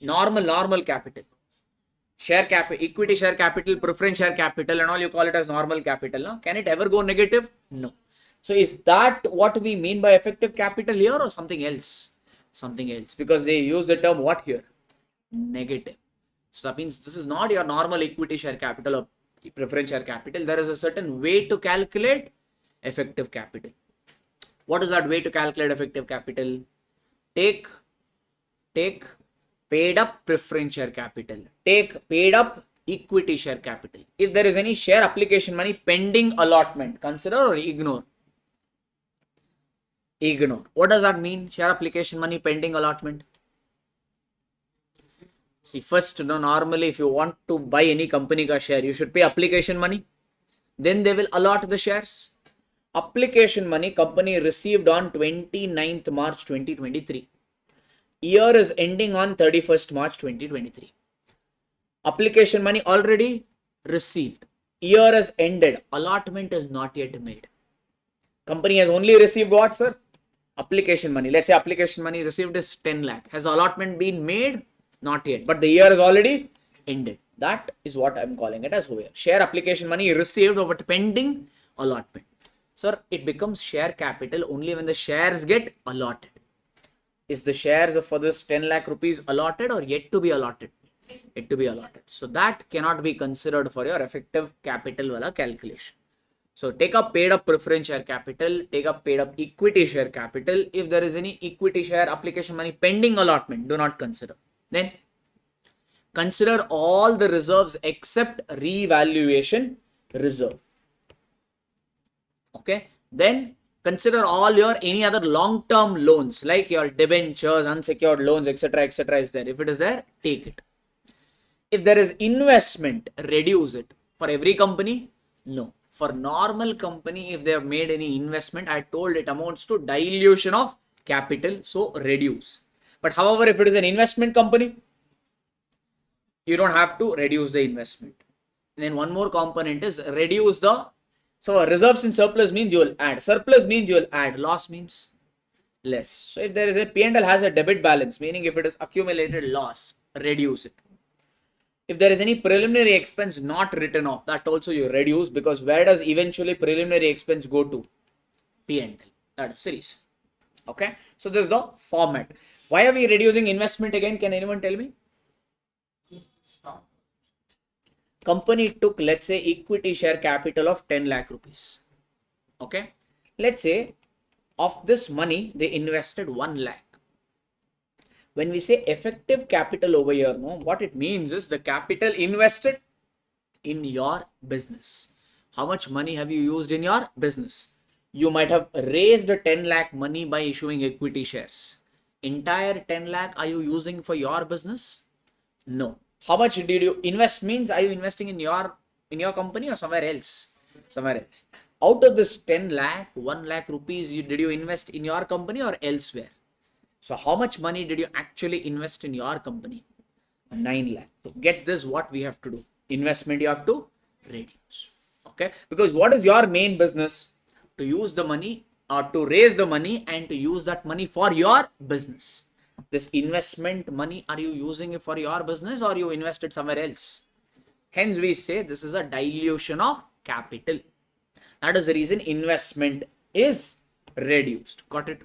Normal capital. Share capital, equity share capital, preference share capital, and all you call it as normal capital. No? Can it ever go negative? No. So is that what we mean by effective capital here or something else? Something else, because they use the term what here? Negative. So that means this is not your normal equity share capital or preference share capital. There is a certain way to calculate effective capital. What is that way to calculate effective capital? Take paid up preference share capital. Take paid up equity share capital. If there is any share application money pending allotment, consider or ignore? Ignore. What does that mean? Share application money pending allotment. See, first, normally if you want to buy any company ka share, you should pay application money. Then they will allot the shares. Application money company received on 29th March 2023. Year is ending on 31st March 2023. Application money already received. Year has ended. Allotment is not yet made. Company has only received what, sir? Application money. Let's say application money received is 10 lakh. Has allotment been made? Not yet. But the year is already ended. That is what I'm calling it as over here. Share application money received but pending allotment. Sir, it becomes share capital only when the shares get allotted. Is the shares for this 10 lakh rupees allotted or yet to be allotted? Yet to be allotted. So that cannot be considered for your effective capital wala calculation. So take up paid up preference share capital, take up paid up equity share capital. If there is any equity share application money pending allotment, do not consider. Then consider all the reserves except revaluation reserve. Okay. Then consider all your any other long-term loans like your debentures, unsecured loans, etc. is there. If it is there, take it. If there is investment, reduce it. For every company, no. For normal company, if they have made any investment, I told it amounts to dilution of capital, so reduce. But however, if it is an investment company, you don't have to reduce the investment. And then one more component is reduce the, so reserves in surplus means you will add, surplus means you will add, loss means less. So if there is a P&L has a debit balance, meaning if it is accumulated loss, reduce it. If there is any preliminary expense not written off, that also you reduce, because where does eventually preliminary expense go to? P&L. That is series. Okay, so this is the format. Why are we reducing investment again? Can anyone tell me? Stop. Company took, let's say, equity share capital of 10 lakh rupees. Okay, let's say of this money they invested 1 lakh. When we say effective capital over here, no, what it means is the capital invested in your business. How much money have you used in your business? You might have raised 10 lakh money by issuing equity shares. Entire 10 lakh are you using for your business? No. How much did you invest? Means are you investing in your company or somewhere else? Somewhere else. Out of this 10 lakh, 1 lakh rupees did you invest in your company or elsewhere? So how much money did you actually invest in your company? 9 lakh. To get this, what we have to do? Investment you have to reduce. Okay, because what is your main business? To use the money or to raise the money and to use that money for your business. This investment money, are you using it for your business or you invested somewhere else? Hence we say this is a dilution of capital. That is the reason investment is reduced. Got it?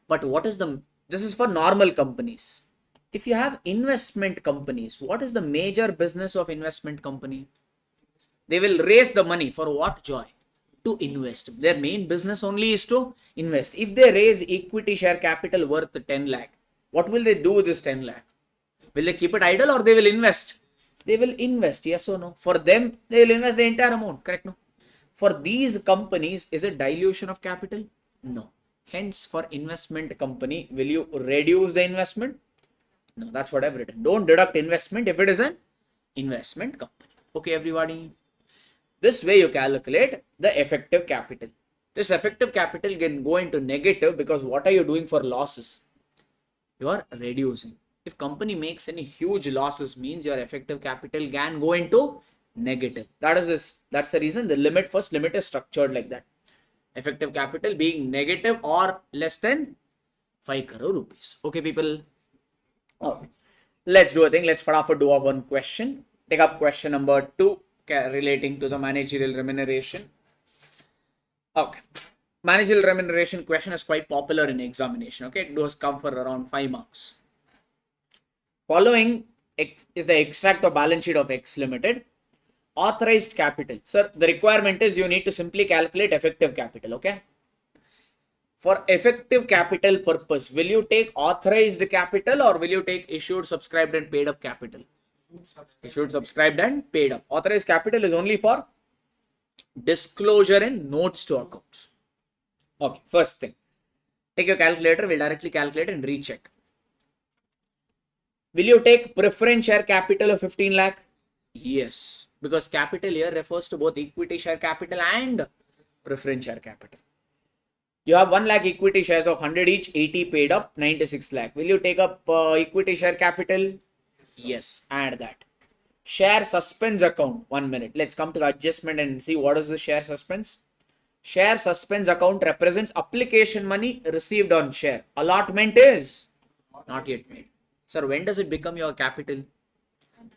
But what is this is for normal companies. If you have investment companies, what is the major business of investment company? They will raise the money for what joy? To invest. Their main business only is to invest. If they raise equity share capital worth 10 lakh, what will they do with this 10 lakh? Will they keep it idle or they will invest? They will invest, yes or no? For them, they will invest the entire amount, correct? No. For these companies, is it dilution of capital? No. Hence, for investment company, will you reduce the investment? No, that's what I've written. Don't deduct investment if it is an investment company. Okay, everybody. This way you calculate the effective capital. This effective capital can go into negative because what are you doing for losses? You are reducing. If company makes any huge losses, means your effective capital can go into negative. That is this. That's the reason the first limit is structured like that. Effective capital being negative or less than 5 crore rupees. Okay, people. Okay. Let's do a thing. Let's do one question. Take up question number 2 relating to the managerial remuneration. Okay. Managerial remuneration question is quite popular in examination. Okay. It does come for around 5 marks. Following is the extract of balance sheet of X Limited. Authorized capital. Sir, the requirement is you need to simply calculate effective capital. Okay. For effective capital purpose, will you take authorized capital or will you take issued, subscribed and paid up capital? Issued, subscribed and paid up. Authorized capital is only for disclosure in notes to accounts. Okay, first thing. Take your calculator, we'll directly calculate and recheck. Will you take preference share capital of 15 lakh? Yes, because capital here refers to both equity share capital and preference share capital. You have 1 lakh equity shares of 100 each, 80 paid up, 96 lakh. Will you take up equity share capital? Yes, add that. Share suspense account. 1 minute. Let's come to the adjustment and see what is the share suspense. Share suspense account represents application money received on share. Allotment is not yet made. Sir, when does it become your capital?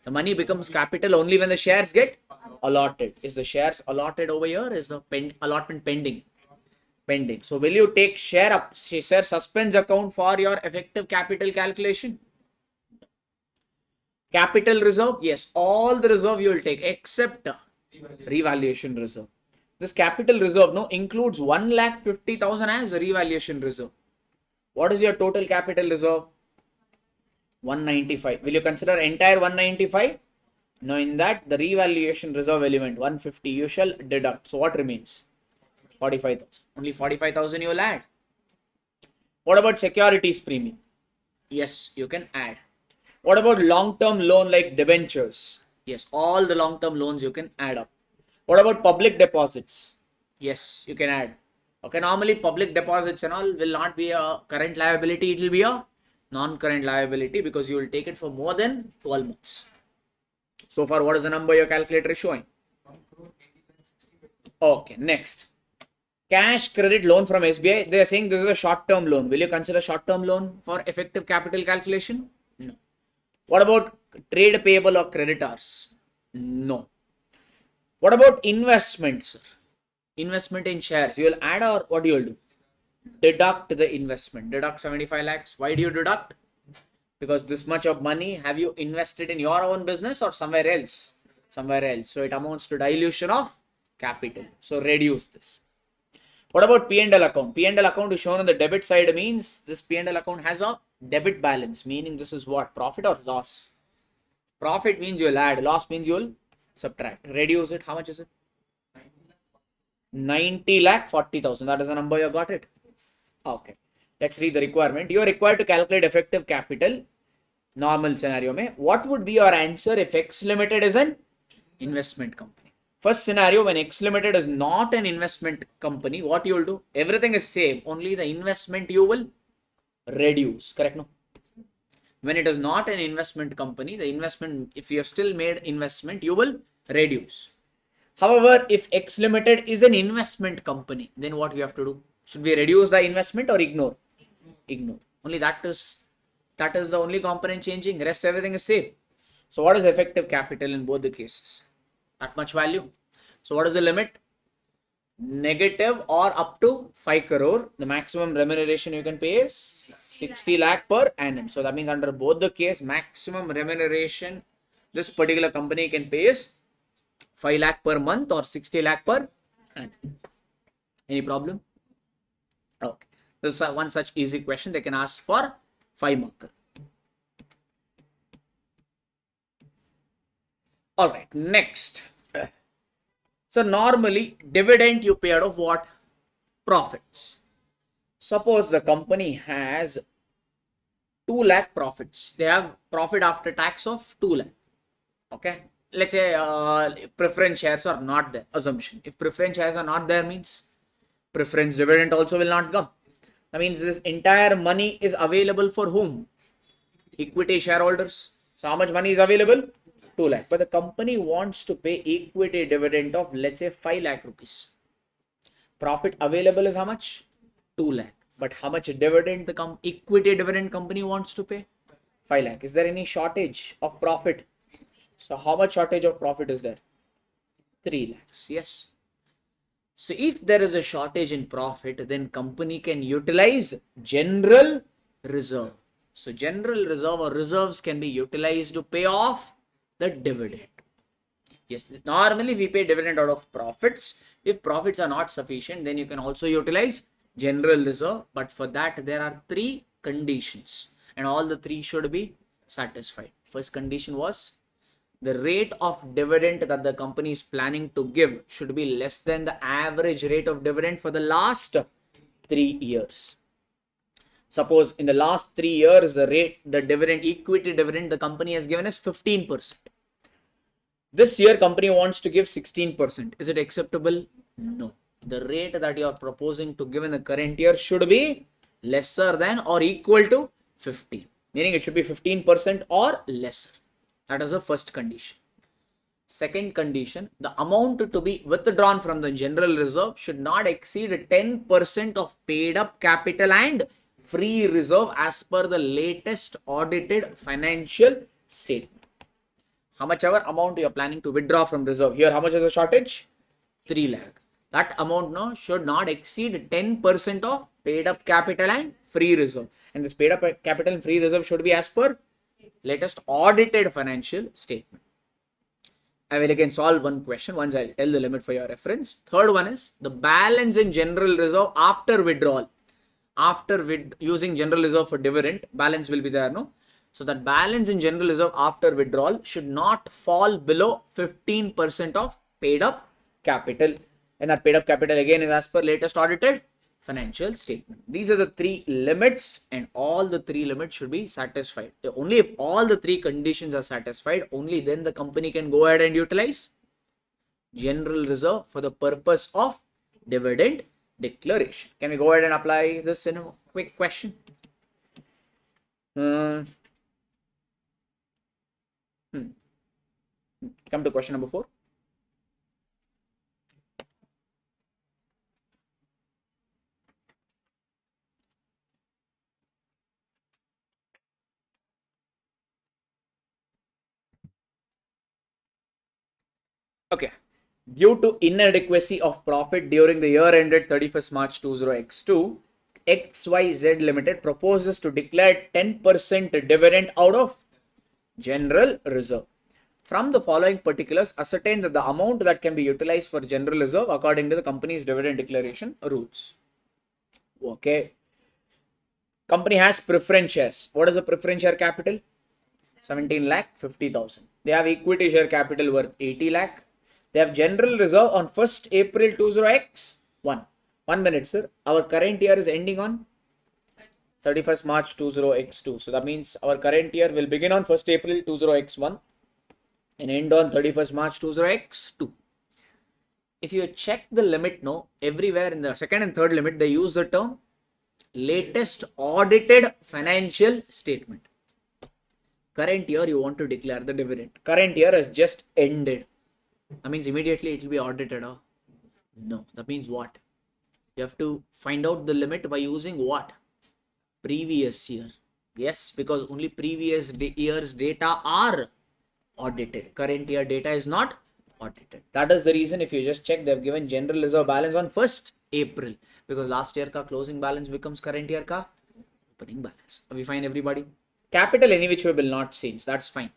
The money becomes capital only when the shares get allotted. Is the shares allotted over here? Is the allotment pending? Pending. So will you take share suspense account for your effective capital calculation? Capital reserve? Yes, all the reserve you will take except revaluation reserve. This capital reserve includes 1,50,000 as a revaluation reserve. What is your total capital reserve? 195. Will you consider entire 195? No, in that the revaluation reserve element 150 you shall deduct. So what remains? 45,000. Only 45,000 you will add. What about securities premium? Yes, you can add. What about long-term loan like debentures? Yes, all the long-term loans you can add up. What about public deposits? Yes, you can add. Okay, normally public deposits and all will not be a current liability. It will be a non-current liability because you will take it for more than 12 months. So far, what is the number your calculator is showing? Okay, next. Cash credit loan from SBI. They are saying this is a short-term loan. Will you consider short-term loan for effective capital calculation? No. What about trade payable or creditors? No. What about investments? Investment in shares. You will add or what you will do? deduct the investment. Deduct 75 lakhs. Why do you deduct? Because this much of money have you invested in your own business or somewhere else? Somewhere else. So it amounts to dilution of capital. So reduce this. What about P&L account? P&L account is shown on the debit side means this P&L account has a debit balance, meaning this is what? Profit or loss? Profit means you'll add, loss means you'll subtract. Reduce it. How much is it? 90 lakh 40,000. That is the number you got it. Okay. Let's read the requirement. You are required to calculate effective capital. Normal scenario mein. What would be your answer if X Limited is an investment company? First scenario, when X Limited is not an investment company, what you will do? Everything is same. Only the investment you will reduce. Correct? No? When it is not an investment company, the investment, if you have still made investment, you will reduce. However, if X Limited is an investment company, then what we have to do? Should we reduce the investment or ignore? Ignore. Only that is the only component changing. Rest everything is same. So what is effective capital in both the cases? That much value. So what is the limit? Negative or up to 5 crore. The maximum remuneration you can pay is 60 lakh per annum. So that means under both the case, maximum remuneration this particular company can pay is 5 lakh per month or 60 lakh per annum. Any problem? Okay. This is one such easy question they can ask for 5 marker. Alright, next. So normally dividend you pay out of what? Profits. Suppose the company has 2 lakh profits. They have profit after tax of 2 lakh. Okay. Let's say preference shares are not there. Assumption. If preference shares are not there means preference dividend also will not come. That means this entire money is available for whom? Equity shareholders. So how much money is available? 2 lakh. But the company wants to pay equity dividend of let's say 5 lakh rupees. Profit available is how much? 2 lakh. But how much dividend the equity dividend company wants to pay? 5 lakh. Is there any shortage of profit? So how much shortage of profit is there? 3 lakhs. Yes. So if there is a shortage in profit, then company can utilize general reserve. So general reserve or reserves can be utilized to pay off the dividend. Yes, normally we pay dividend out of profits. If profits are not sufficient, then you can also utilize general reserve. But for that, there are 3 conditions and all the 3 should be satisfied. First condition was the rate of dividend that the company is planning to give should be less than the average rate of dividend for the last 3 years. Suppose in the last 3 years, the dividend, equity dividend the company has given is 15%. This year company wants to give 16%. Is it acceptable? No. The rate that you are proposing to give in the current year should be lesser than or equal to 15. Meaning it should be 15% or lesser. That is the first condition. Second condition, the amount to be withdrawn from the general reserve should not exceed 10% of paid up capital and free reserve as per the latest audited financial statement. How much ever amount you are planning to withdraw from reserve. Here, how much is the shortage? 3 lakh. That amount should not exceed 10% of paid up capital and free reserve. And this paid up capital and free reserve should be as per latest audited financial statement. I will again solve one question. Once I'll tell the limit for your reference. Third one is the balance in general reserve after withdrawal. After using general reserve for dividend, balance will be there, no? So that balance in general reserve after withdrawal should not fall below 15% of paid up capital. And that paid up capital again is as per latest audited financial statement. These are the 3 limits and all the 3 limits should be satisfied. Only if all the 3 conditions are satisfied, only then the company can go ahead and utilize general reserve for the purpose of dividend declaration. Can we go ahead and apply this in a quick question? Come to question number 4. Okay. Due to inadequacy of profit during the year ended 31st March 20X2, XYZ Limited proposes to declare 10% dividend out of general reserve. From the following particulars, ascertain that the amount that can be utilized for general reserve according to the company's dividend declaration rules. Okay. Company has preference shares. What is the preference share capital? 17 lakh 50,000. They have equity share capital worth 80 lakh. They have general reserve on 1st April 20x1. 1 minute, sir. Our current year is ending on 31st March 20x2. So that means our current year will begin on 1st April 20x1 and end on 31st March 20x2. If you check the limit, no, everywhere in the second and third limit, they use the term latest audited financial statement. Current year, you want to declare the dividend. Current year has just ended. That means immediately it will be audited. Huh? No, that means what? You have to find out the limit by using what? Previous year. Yes, because only previous year's data are audited. Current year data is not audited. That is the reason if you just check, they have given general reserve balance on 1st April because last year ka closing balance becomes current year ka opening balance. Are we fine, everybody? Capital any which way will not change. That's fine.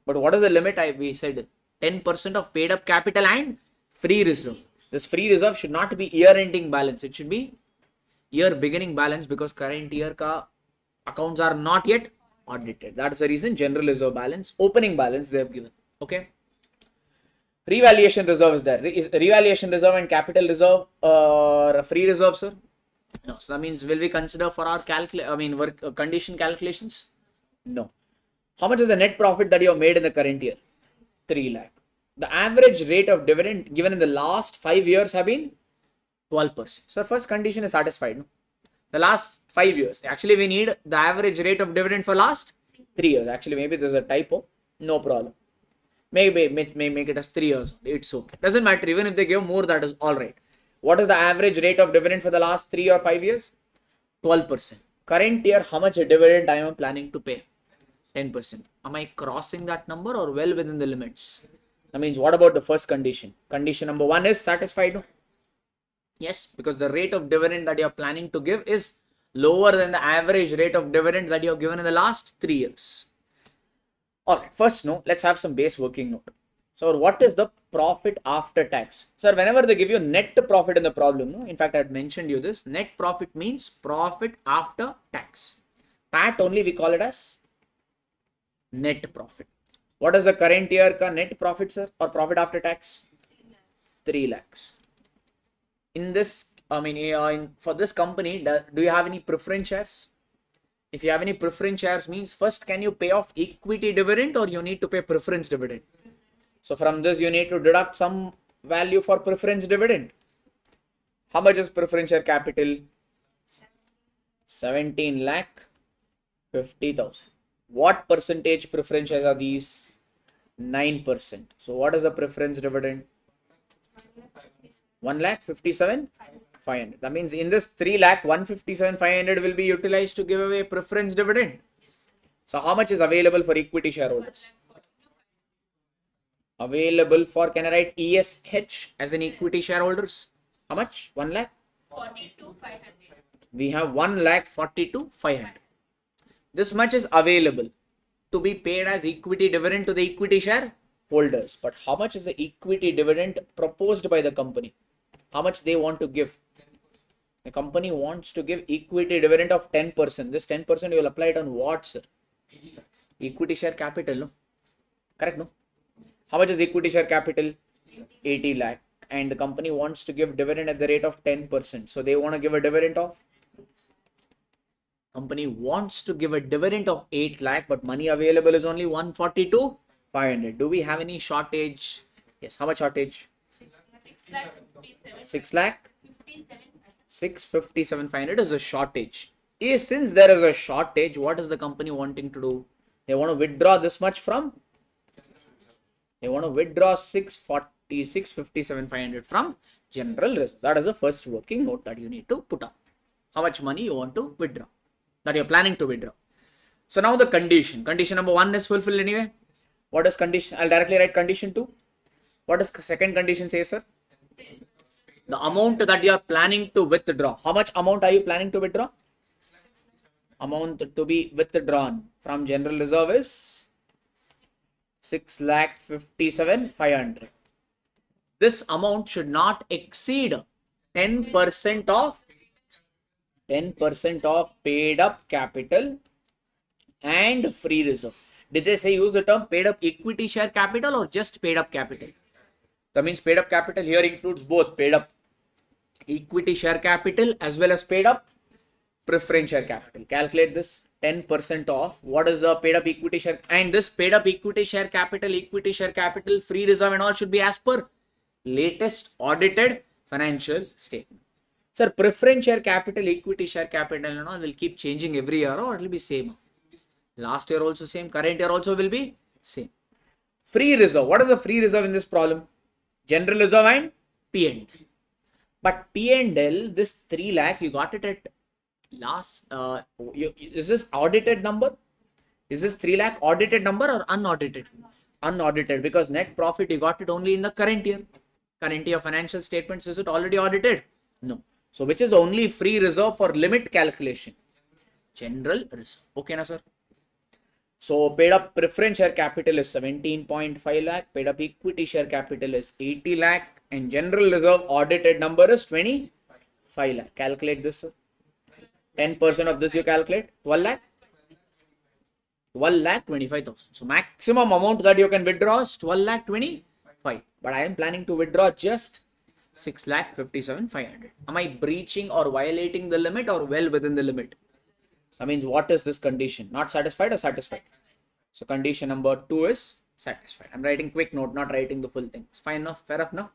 But what is the limit? We said 10% of paid up capital and free reserve. This free reserve should not be year ending balance. It should be year beginning balance because current year ka accounts are not yet audited. That's the reason general reserve balance, opening balance they have given. Okay. Revaluation reserve is there. Is revaluation reserve and capital reserve free reserve, sir? No. So that means will we consider for our work condition calculations? No. How much is the net profit that you have made in the current year? 3 lakh. The average rate of dividend given in the last 5 years have been 12%. So first condition is satisfied. No? The last 5 years. Actually, we need the average rate of dividend for last 3 years. Actually, maybe there's a typo. No problem. Maybe may make it as 3 years. It's okay. Doesn't matter. Even if they give more, that is all right. What is the average rate of dividend for the last 3 or 5 years? 12%. Current year, how much dividend I am planning to pay? 10%. Am I crossing that number or well within the limits? That means what about the first condition? Condition number 1 is satisfied. No? Yes, because the rate of dividend that you are planning to give is lower than the average rate of dividend that you have given in the last 3 years. Alright, first no, let's have some base working note. So what is the profit after tax? Sir, whenever they give you net profit in the problem, no? In fact, I had mentioned you this. Net profit means profit after tax. PAT only we call it as net profit. What is the current year ka net profit, sir, or profit after tax? 3 lakhs. In this, for this company, do you have any preference shares? If you have any preference shares means first, can you pay off equity dividend or you need to pay preference dividend? So from this, you need to deduct some value for preference dividend. How much is preference share capital? 17 lakh 50,000. What percentage preference shares are these? 9%. So what is the preference dividend? 1,57,500. That means in this 3,157,500 will be utilized to give away preference dividend. So how much is available for equity shareholders? Available for, can I write ESH as an equity shareholders? How much? 1,42,500. We have 1,42,500. This much is available to be paid as equity dividend to the equity shareholders. But how much is the equity dividend proposed by the company? How much they want to give? The company wants to give equity dividend of 10%. This 10% you will apply it on what, sir? Equity share capital, no? Correct, no? How much is equity share capital? 80 lakh. And the company wants to give dividend at the rate of 10%. So they want to give a dividend of? Company wants to give a dividend of 8 lakh, but money available is only 142,500. Do we have any shortage? Yes. How much shortage? 6 lakh 657,500 is a shortage. Since there is a shortage, what is the company wanting to do? They want to withdraw this much from? They want to withdraw 657,500 from general reserve. That is the first working note that you need to put up. How much money you want to withdraw, that you're planning to withdraw. So now the condition. Condition number 1 is fulfilled anyway. What is condition? I'll directly write condition 2. What does second condition say, sir? The amount that you are planning to withdraw. How much amount are you planning to withdraw? amount to be withdrawn from general reserve is 6,57,500. This amount should not exceed 10% of 10% of paid up capital and free reserve. Did they say use the term paid up equity share capital or just paid up capital? That means paid up capital here includes both paid up equity share capital as well as paid up preference share capital. Calculate this 10% of what is the paid up equity share, and this paid up equity share capital, free reserve and all should be as per latest audited financial statement. Sir, preference share capital, equity share capital and all will keep changing every year or it will be same. Last year also same, current year also will be same. Free reserve. What is the free reserve in this problem? General reserve and P&L. But P&L, this 3 lakh, you got it at last. Is this audited number? Is this 3 lakh audited number or unaudited? Unaudited, because net profit you got it only in the current year. Current year financial statements, is it already audited? No. So which is the only free reserve for limit calculation? General reserve. Okay, na sir? So paid up preference share capital is 17.5 lakh, paid up equity share capital is 80 lakh, and general reserve audited number is 25 lakh. Calculate this, sir. 10% of this you calculate, 12 lakh? 12,25,000. So maximum amount that you can withdraw is 12,25,000. But I am planning to withdraw just 6,57,500. Am I breaching or violating the limit or well within the limit? That means what is this condition? Not satisfied or satisfied? So condition number 2 is satisfied. I'm writing quick note, not writing the full thing. It's fine enough, fair enough now?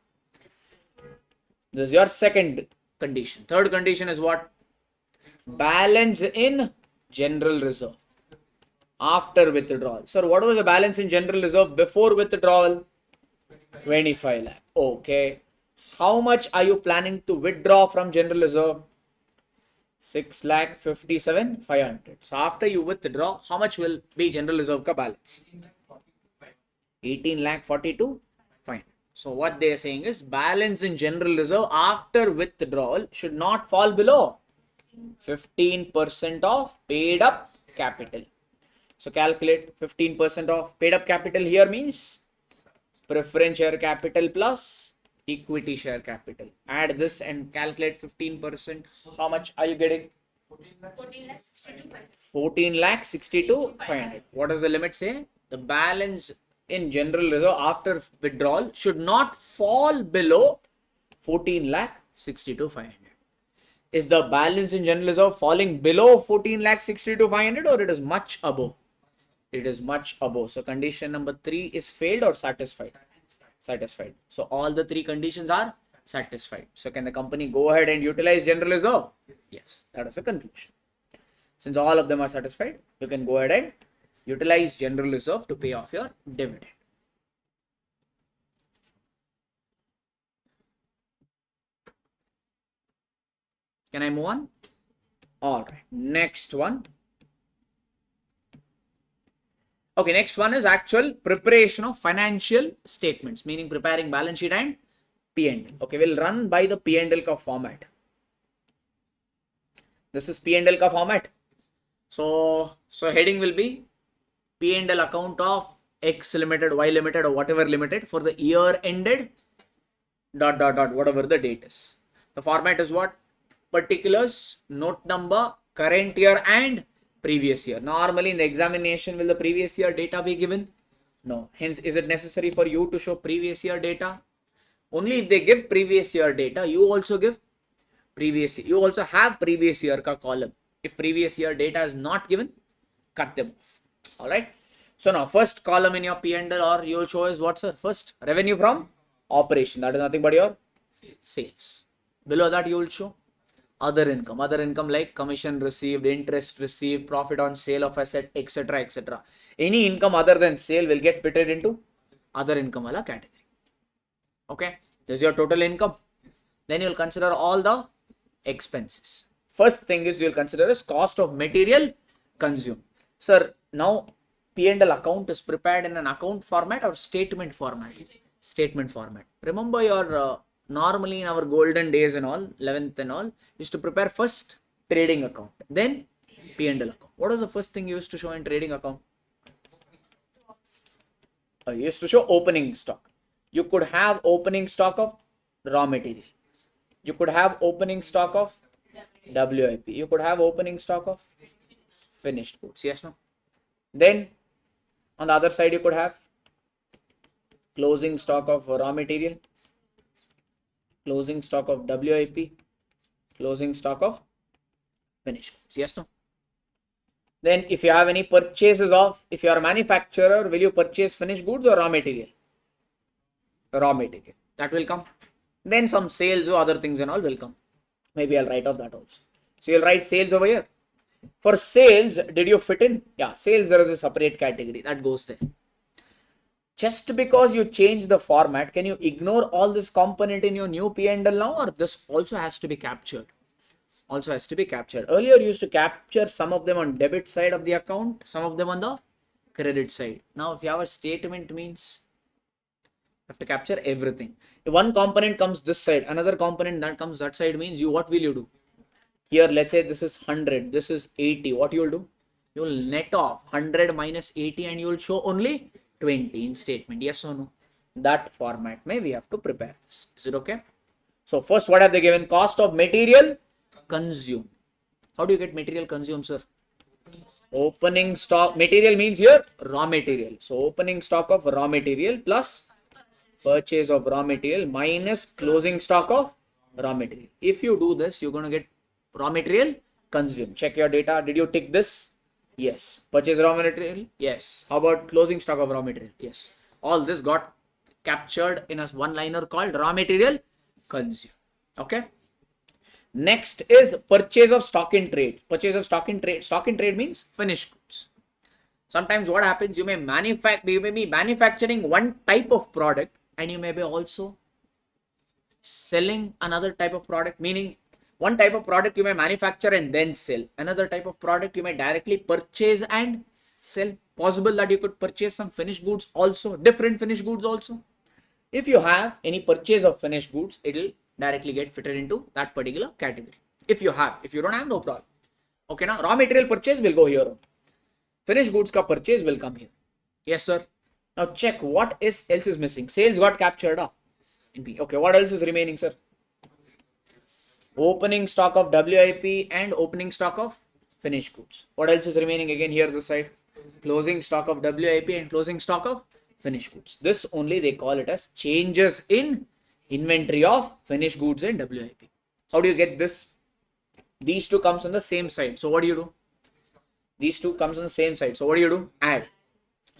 This is your second condition. Third condition is what? Balance in general reserve after withdrawal. Sir, what was the balance in general reserve before withdrawal? 25 lakh. Okay. How much are you planning to withdraw from general reserve? 6,57,500. So after you withdraw, how much will be general reserve ka balance? 18,42,500. So what they are saying is balance in general reserve after withdrawal should not fall below 15% of paid up capital. So calculate 15% of paid up capital here means preference share capital plus equity share capital. Add this and calculate 15%. How much are you getting? 14,62,500. What does the limit say? The balance in general reserve after withdrawal should not fall below 14,62,500. Is the balance in general reserve falling below 14,62,500 or it is much above? It is much above. So condition number 3 is failed or satisfied? Satisfied. So all the 3 conditions are satisfied. So can the company go ahead and utilize general reserve? Yes, that is the conclusion. Since all of them are satisfied, you can go ahead and utilize general reserve to pay off your dividend. Can I move on? All right. Next one. Okay, next one is actual preparation of financial statements, meaning preparing balance sheet and P&L. Okay, we'll run by the P&L ka format. This is P&L ka format. So heading will be P&L account of X limited, Y limited or whatever limited for the year ended ... whatever the date is. The format is what? Particulars, note number, current year and previous year. Normally in the examination, will the previous year data be given? No. Hence, is it necessary for you to show previous year data? Only if they give previous year data, you also give previous year. You also have previous year ka column. If previous year data is not given, cut them off. Alright. So now first column in your P&L or you will show is what, sir? First, revenue from operation. That is nothing but your sales. Below that you will show other income like commission received, interest received, profit on sale of asset, etc., etc. Any income other than sale will get fitted into other income wala category. Okay, this is your total income. Then you will consider all the expenses. First thing is you will consider is cost of material consumed. Sir, now P&L account is prepared in an account format or statement format? Statement format. Remember your normally in our golden days and all, 11th and all, used to prepare first trading account, then P&L account. What was the first thing you used to show in trading account? You used to show opening stock. You could have opening stock of raw material. You could have opening stock of WIP. You could have opening stock of finished goods. Yes, no? Then on the other side, you could have closing stock of raw material, closing stock of WIP, closing stock of finished goods. Yes, no? Then if you have any purchases of, if you are a manufacturer, will you purchase finished goods or raw material? Raw material. That will come. Then some sales or other things and all will come. Maybe I'll write off that also. So you'll write sales over here. For sales, did you fit in? Yeah, sales, there is a separate category that goes there. Just because you change the format, can you ignore all this component in your new P&L now, or this also has to be captured? Also has to be captured. Earlier you used to capture some of them on debit side of the account, some of them on the credit side. Now if you have a statement, means you have to capture everything. If one component comes this side, another component that comes that side, means you, what will you do? Here let's say this is 100, this is 80. What you will do? You will net off 100 minus 80 and you will show only 20 in statement. Yes or no? That format may we have to prepare this. Is it okay? So first, what have they given? Cost of material consumed. How do you get material consumed, sir? Opening stock. Material means here raw material. So opening stock of raw material plus purchase of raw material minus closing stock of raw material. If you do this, you're going to get raw material consumed. Check your data. Did you tick this? Yes. Purchase raw material? Yes. How about closing stock of raw material? Yes. All this got captured in a one-liner called raw material consumed. Okay. Next is purchase of stock in trade. Purchase of stock in trade. Stock in trade means finished goods. Sometimes what happens, you may be manufacturing one type of product and you may be also selling another type of product, meaning one type of product you may manufacture and then sell. Another type of product you may directly purchase and sell. Possible that you could purchase some finished goods also, different finished goods also. If you have any purchase of finished goods, it will directly get fitted into that particular category. If you don't have, no problem. Okay, now raw material purchase will go here. Finished goods ka purchase will come here. Yes, sir. Now check what else is missing. Sales got captured in P. Okay, what else is remaining, sir? Opening stock of WIP and opening stock of finished goods. What else is remaining again here this side? Closing stock of WIP and closing stock of finished goods. This only they call it as changes in inventory of finished goods and WIP. How do you get this? These two comes on the same side. So what do you do? These two comes on the same side. So what do you do? Add.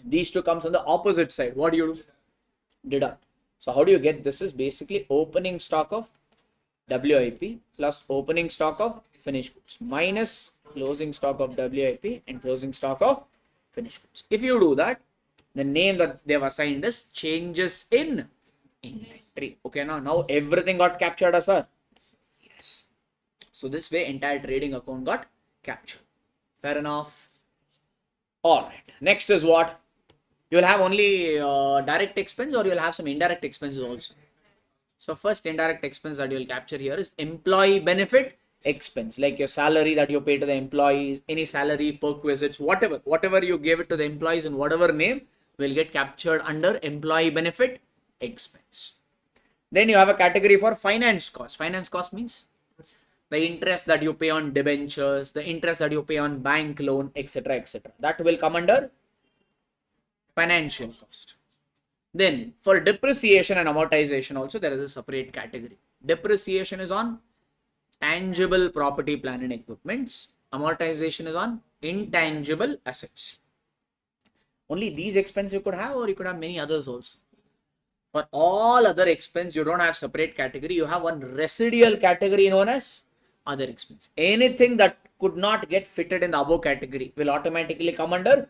These two comes on the opposite side. What do you do? Deduct. So how do you get this? Is basically opening stock of WIP plus opening stock of finished goods minus closing stock of WIP and closing stock of finished goods. If you do that, the name that they have assigned is changes in inventory. Okay, now everything got captured, sir. Yes. So this way entire trading account got captured. Fair enough. All right. Next is what? You'll have only direct expense, or you'll have some indirect expenses also. So first indirect expense that you'll capture here is employee benefit expense, like your salary that you pay to the employees, any salary, perquisites, whatever you gave it to the employees in whatever name will get captured under employee benefit expense. Then you have a category for finance cost. Finance cost means the interest that you pay on debentures, the interest that you pay on bank loan, etc., etc. That will come under financial cost. Then for depreciation and amortization also there is a separate category. Depreciation is on tangible property, plant and equipments. Amortization is on intangible assets. Only these expenses you could have, or you could have many others also. For all other expense, you don't have separate category. You have one residual category known as other expense. Anything that could not get fitted in the above category will automatically come under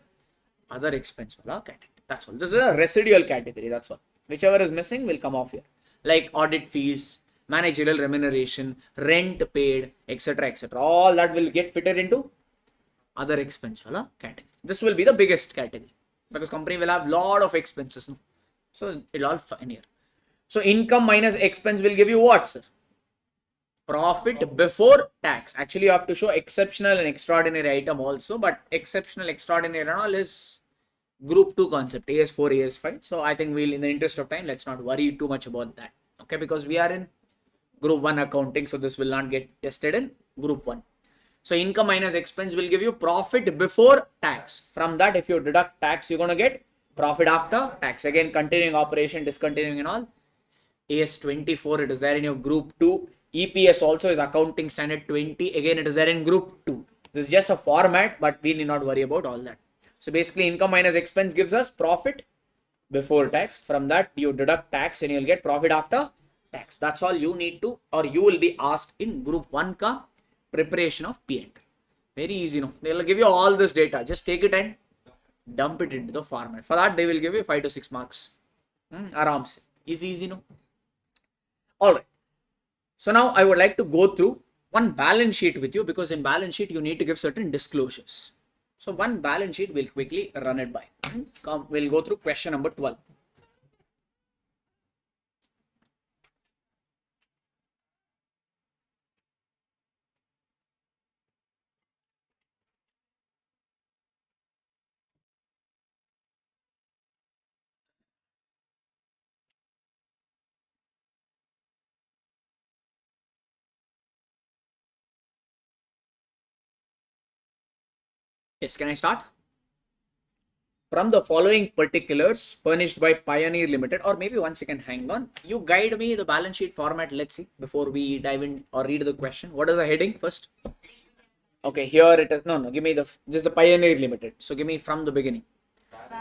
other expense category. That's all. This is a residual category. That's all. Whichever is missing will come off here. Like audit fees, managerial remuneration, rent paid, etc., etc. All that will get fitted into other expense category. This will be the biggest category because company will have lot of expenses. No? So it'll all fine here. So income minus expense will give you what, sir? profit before tax. Actually, you have to show exceptional and extraordinary item also, but exceptional, extraordinary and all is group 2 concept, AS4, AS5. So I think we'll, in the interest of time, let's not worry too much about that. Okay, because we are in group 1 accounting, so this will not get tested in group 1. So income minus expense will give you profit before tax. From that, if you deduct tax, you're going to get profit after tax. Again, continuing operation, discontinuing and all. AS24, it is there in your group 2. EPS also is accounting standard 20. Again, it is there in group 2. This is just a format, but we need not worry about all that. So basically, income minus expense gives us profit before tax. From that, you deduct tax and you'll get profit after tax. That's all you need to, or you will be asked in group 1 ka preparation of P&L. Very easy, no? They will give you all this data. Just take it and dump it into the format. For that, they will give you 5 to 6 marks. Aram se. Easy, no? All right. So now I would like to go through one balance sheet with you, because in balance sheet, you need to give certain disclosures. So one balance sheet, we'll quickly run it by. We'll go through question number 12. Yes, can I start? From the following particulars furnished by Pioneer Limited, or maybe 1 second, hang on. You guide me the balance sheet format. Let's see before we dive in or read the question. What is the heading first? Okay, here it is. No, give me this is the Pioneer Limited. So give me from the beginning.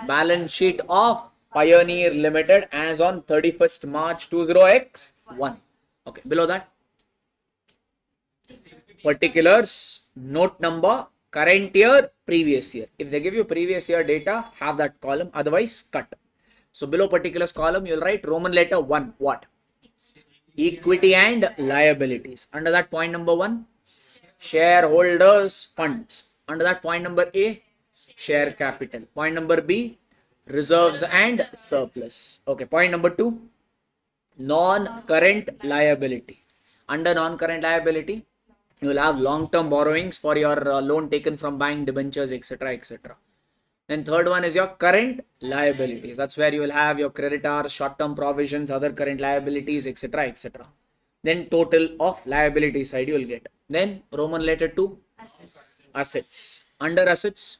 Balance sheet of Pioneer Limited as on 31st March 20x1. Okay, below that, particulars, note number, current year, previous year. If they give you previous year data, have that column, otherwise cut. So below particulars column, you'll write Roman letter 1. What? Equity and liabilities. Under that, point number 1, shareholders funds. Under that, point number A, share capital. Point number B, reserves and surplus. Okay, point number 2, non-current liability. Under non-current liability, you will have long-term borrowings for your loan taken from bank, debentures, etc., etc. Then third one is your current liabilities. That's where you will have your creditors, short-term provisions, other current liabilities, etc., etc. Then total of liability side you will get. Then Roman letter 2, assets. Under assets,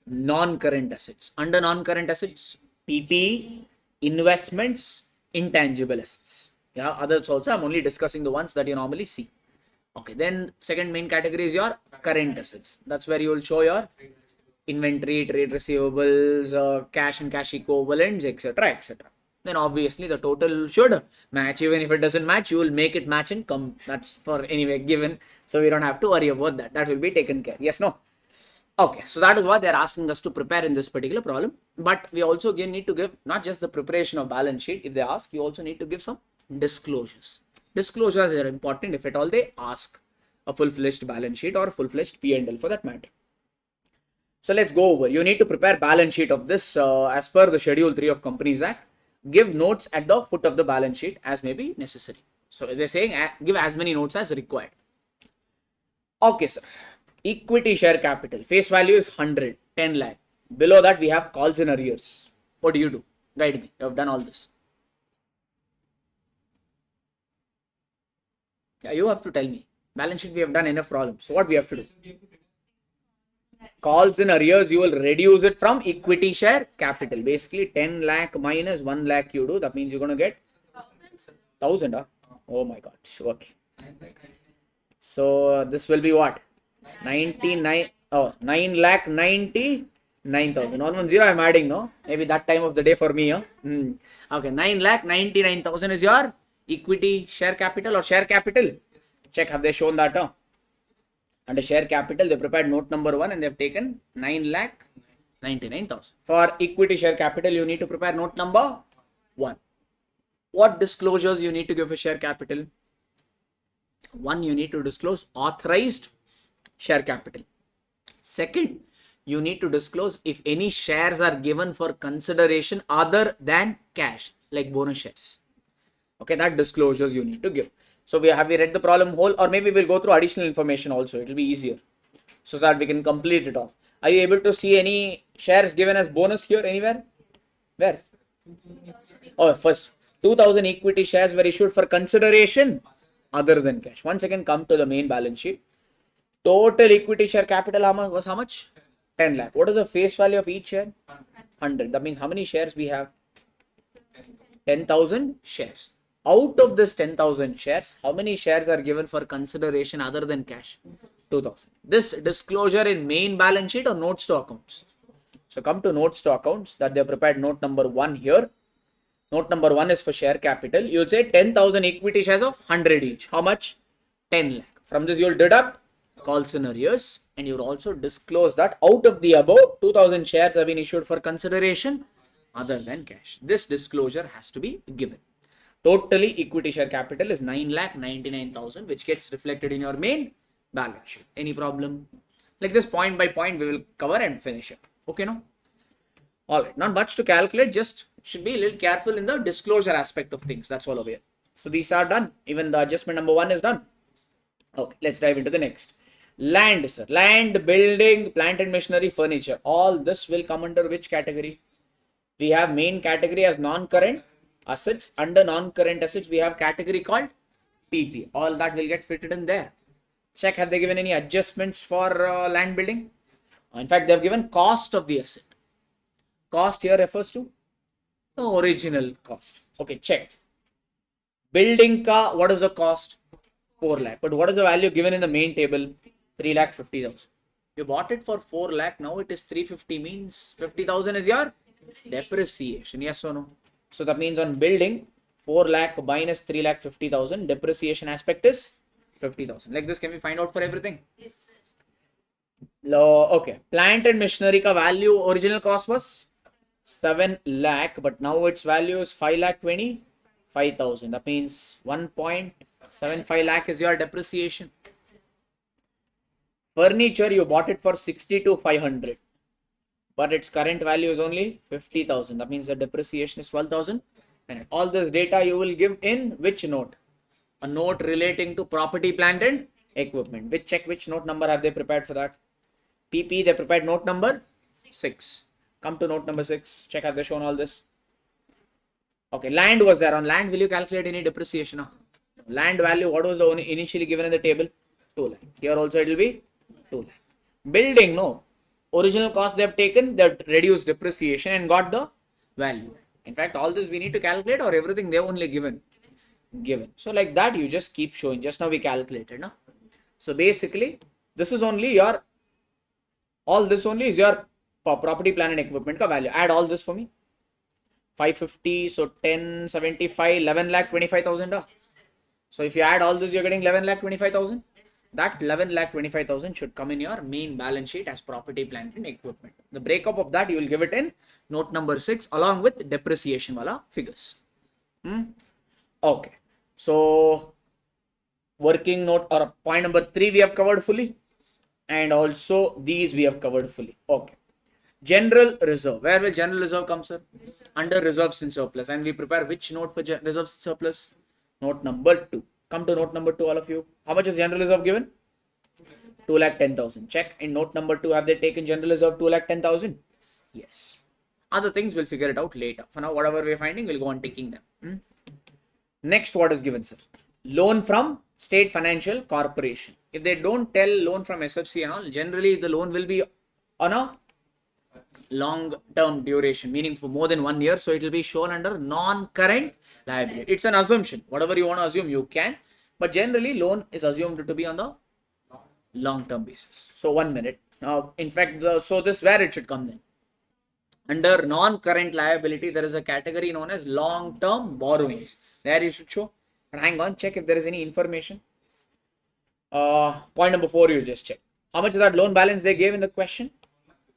non-current assets. Under non-current assets, PPE, investments, intangible assets. Yeah, others also, I'm only discussing the ones that you normally see. Okay, then second main category is your current assets. That's where you will show your inventory, trade receivables, cash and cash equivalents, etc., etc. Then obviously the total should match. Even if it doesn't match, you will make it match and come. That's for anyway given. So we don't have to worry about that. That will be taken care. Yes, no? Okay, so that is what they're asking us to prepare in this particular problem. But we also again need to give not just the preparation of balance sheet. If they ask, you also need to give some disclosures. Disclosures are important if at all they ask a full-fledged balance sheet or full-fledged P&L for that matter. So let's go over. You need to prepare balance sheet of this as per the Schedule 3 of Companies Act. Give notes at the foot of the balance sheet as may be necessary. So they're saying give as many notes as required. Okay, sir. Equity share capital. Face value is 100, 10 lakh. Below that we have calls in arrears. What do you do? Guide me. You have done all this. Yeah, you have to tell me. Balance sheet we have done enough problems. So what we have to do? Calls in arrears, you will reduce it from equity share capital. Basically 10 lakh minus 1 lakh you do. That means you're going to get 1000. Huh? Oh my god. Okay. So this will be what? 99. Oh, 9,99,000. 110 I'm adding, no? Maybe that time of the day for me. Huh? Okay, 9,99,000 is your equity share capital or share capital. Check, have they shown that? Huh? Under share capital, they prepared note number 1 and they've taken 9,99,000. For equity share capital, you need to prepare note number 1. What disclosures you need to give for share capital? 1, you need to disclose authorized share capital. Second, you need to disclose if any shares are given for consideration other than cash, like bonus shares. Okay, that disclosures you need to give. So have we read the problem whole, or maybe we'll go through additional information also. It will be easier so that we can complete it off. Are you able to see any shares given as bonus here anywhere? Where? Oh, first 2000 equity shares were issued for consideration other than cash. Once again, come to the main balance sheet. Total equity share capital was how much? 10 lakh. What is the face value of each share? 100. That means how many shares we have? 10,000 shares. Out of this 10,000 shares, how many shares are given for consideration other than cash? 2,000. This disclosure in main balance sheet or notes to accounts? So come to notes to accounts that they have prepared note number 1 here. Note number 1 is for share capital. You'll say 10,000 equity shares of 100 each. How much? 10 lakh. From this you'll deduct calls in arrears, and you'll also disclose that out of the above 2,000 shares have been issued for consideration other than cash. This disclosure has to be given. Totally equity share capital is 9,99,000, which gets reflected in your main balance sheet. Any problem? Like this, point by point we will cover and finish it. Okay, no? Alright, not much to calculate, just should be a little careful in the disclosure aspect of things. That's all over here. So these are done. Even the adjustment number 1 is done. Okay, let's dive into the next. Land, sir. Land, building, plant and machinery, furniture. All this will come under which category? We have main category as non-current assets. Under non-current assets, we have category called PP. All that will get fitted in there. Check, have they given any adjustments for land building? In fact, they have given cost of the asset. Cost here refers to the original cost. Okay, check. Building ka, what is the cost? 4 lakh. But what is the value given in the main table? 3,50,000. You bought it for 4 lakh. Now it is 350, means 50,000 is your depreciation. Yes or no? So that means on building 4 lakh minus 3,50,000, depreciation aspect is 50,000. Like this, can we find out for everything? Yes, sir. Okay. Plant and machinery ka value, original cost was 7 lakh, but now its value is 5,25,000. That means 1.75 lakh is your depreciation. Furniture, you bought it for 62,500, but its current value is only 50,000. That means the depreciation is 12,000. And all this data you will give in which note? A note relating to property, plant and equipment. Which note number have they prepared for that? PP, they prepared note number 6. Come to note number 6. Check, have they shown all this? Okay, land was there. On land, will you calculate any depreciation? Land value, what was the initially given in the table? 2 lakh. Here also it will be 2 lakh. Building, no. Original cost they have taken, they have reduced depreciation and got the value. In fact, all this we need to calculate, or everything they have only given? Given. So like that, you just keep showing. Just now we calculated. No? So basically, this is only your, all this only is your property, plant and equipment ka value. Add all this for me. 550, so 10, 75, 11 lakh 25,000. So if you add all this, you're getting 11 lakh 25,000. That 11 lakh 25,000 should come in your main balance sheet as property, plant and equipment. The breakup of that you will give it in note number 6 along with depreciation wala figures. Okay. So working note or point number 3 we have covered fully, and also these we have covered fully. Okay. General reserve. Where will general reserve come, sir? Under reserves and surplus. And we prepare which note for reserves and surplus? Note number 2. Come to note number 2, all of you. How much is general reserve given? 2,10,000. Check. In note number 2, have they taken general reserve 2,10,000? Yes. Other things we'll figure it out later. For now, whatever we're finding, we'll go on ticking them. Next, what is given, sir? Loan from State Financial Corporation. If they don't tell loan from SFC and all, generally the loan will be on a long term duration, meaning for more than 1 year. So it will be shown under non-current liability. It's an assumption. Whatever you want to assume, you can. But generally, loan is assumed to be on the long term basis. So 1 minute. Now, in fact, so this where it should come then. Under non-current liability, there is a category known as long-term borrowings. There you should show. But hang on, check if there is any information. Point number 4, you just check. How much is that loan balance they gave in the question?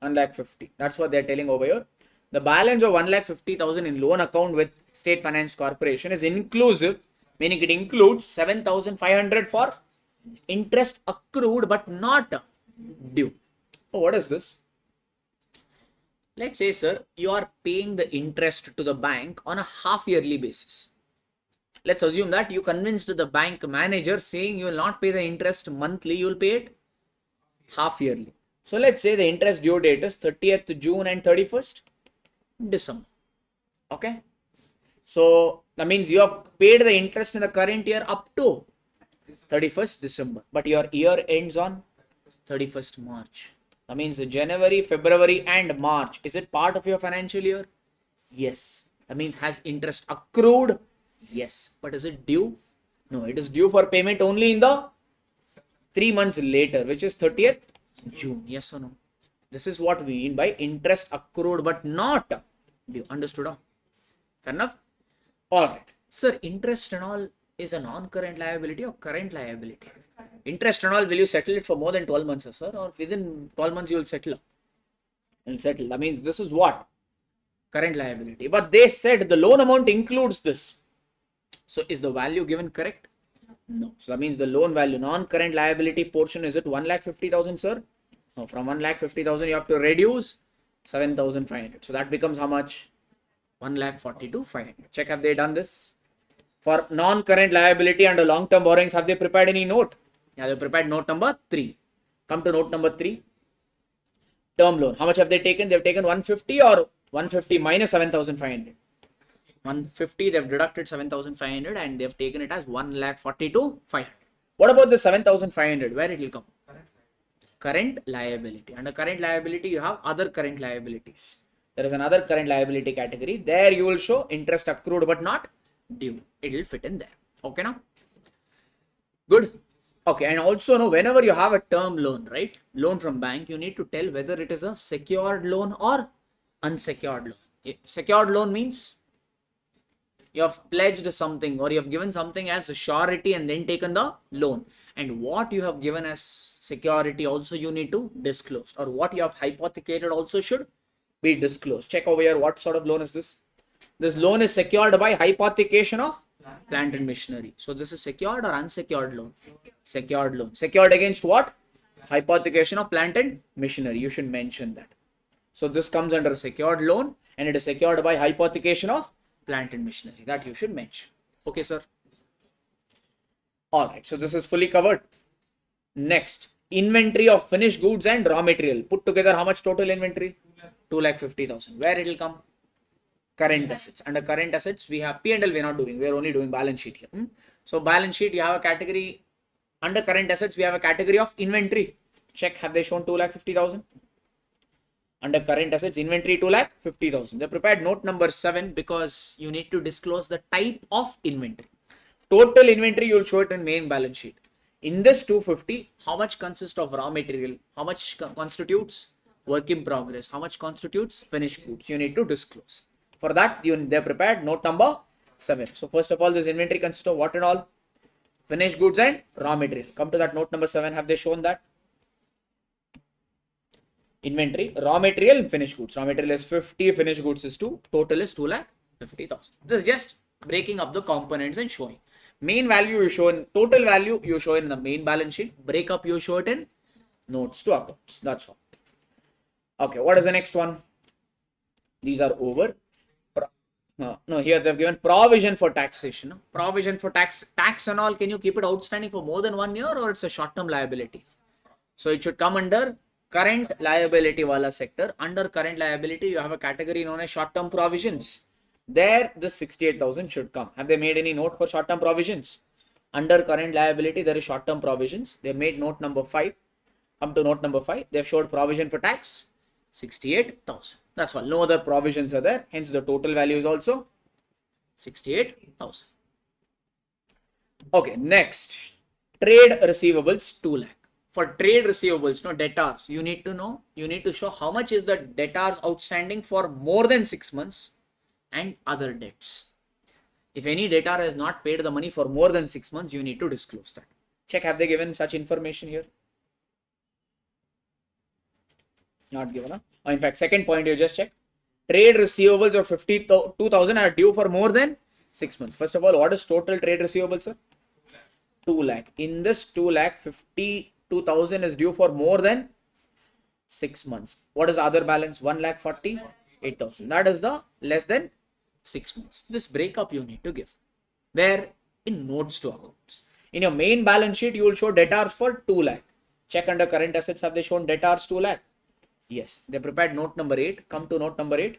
1,50,000. That's what they're telling over here. The balance of 1,50,000 in loan account with State Finance Corporation is inclusive, meaning it includes 7,500 for interest accrued but not due. Oh, what is this? Let's say, sir, you are paying the interest to the bank on a half yearly basis. Let's assume that you convinced the bank manager saying you will not pay the interest monthly, you will pay it half yearly. So let's say the interest due date is 30th June and 31st December. Okay. So that means you have paid the interest in the current year up to 31st December, but your year ends on 31st March. That means January, February, and March. Is it part of your financial year? Yes. That means has interest accrued? Yes. But is it due? No, it is due for payment only in the 3 months later, which is 30th June. Yes or no? This is what we mean by interest accrued but not due. Understood? Huh? Fair enough? Alright. Sir, interest and all is a non-current liability or current liability? Interest and all, will you settle it for more than 12 months, sir? Or within 12 months you will settle? You'll settle. That means this is what? Current liability. But they said the loan amount includes this. So is the value given correct? No. So that means the loan value, non-current liability portion, is it 1,50,000, sir? No, from 1,50,000 you have to reduce 7,500. So that becomes how much? 1,42,500. Check, have they done this? For non-current liability and long-term borrowings, have they prepared any note? Yeah, they prepared note number 3. Come to note number 3. Term loan. How much have they taken? They've taken 150 or 150 minus 7,500. 150, they've deducted 7,500 and they've taken it as 1,42,500. What about the 7,500? Where it will come? Current liability. Under current liability, you have other current liabilities. There is another current liability category. There you will show interest accrued but not due. It will fit in there. Okay now? Good. Okay, and also no, whenever you have a term loan, right? Loan from bank, you need to tell whether it is a secured loan or unsecured loan. Secured loan means you have pledged something or you have given something as a surety and then taken the loan. And what you have given as security also you need to disclose, or what you have hypothecated also should be disclosed. Check over here, what sort of loan is this? This loan is secured by hypothecation of plant and machinery. So this is secured or unsecured loan? Secured loan. Secured against what? Hypothecation of plant and machinery. You should mention that. So this comes under secured loan and it is secured by hypothecation of plant and machinery. That you should mention. Okay, sir. Alright, so this is fully covered. Next, inventory of finished goods and raw material. Put together how much total inventory? 2,50,000. Where it will come? Current assets. Under current assets, we have P&L we are not doing. We are only doing balance sheet here. So balance sheet, you have a category. Under current assets, we have a category of inventory. Check, have they shown 2,50,000? Under current assets, inventory 2,50,000. They prepared note number 7 because you need to disclose the type of inventory. Total inventory, you will show it in main balance sheet. In this 250, how much consists of raw material? How much constitutes work in progress? How much constitutes finished goods? You need to disclose. For that, they prepared note number 7. So first of all, this inventory consists of what and all? Finished goods and raw material. Come to that note number 7. Have they shown that? Inventory, raw material and finished goods. Raw material is 50, finished goods is 2. Total is 2,50,000. This is just breaking up the components and showing. Main value you show in, total value you show in the main balance sheet. Breakup you show it in notes to accounts. That's all. Okay, what is the next one? These are over. No, here they've given provision for taxation. Provision for tax and all. Can you keep it outstanding for more than 1 year, or it's a short-term liability? So it should come under current liability wala sector. Under current liability, you have a category known as short-term provisions. There, the 68,000 should come. Have they made any note for short-term provisions? Under current liability, there is short-term provisions. They made note number 5. Come to note number 5. They've showed provision for tax, 68,000. That's all. No other provisions are there. Hence, the total value is also 68,000. Okay, next. Trade receivables, 2 lakh. For trade receivables, no debtors, you need to know, you need to show how much is the debtors outstanding for more than 6 months and other debts. If any debtor has not paid the money for more than 6 months, you need to disclose that. Check, have they given such information here? Not given. Huh? In fact, second point you just check. Trade receivables of 52,000 are due for more than 6 months. First of all, what is total trade receivables, sir? 2 lakh. In this 2 lakh, 52,000 is due for more than 6 months. What is the other balance? 1,48,000. That is the less than 6 months. This breakup you need to give. Where? In notes to accounts. In your main balance sheet, you will show debtors for 2 lakh. Check under current assets, have they shown debtors 2 lakh? Yes, they prepared note number 8. Come to note number 8.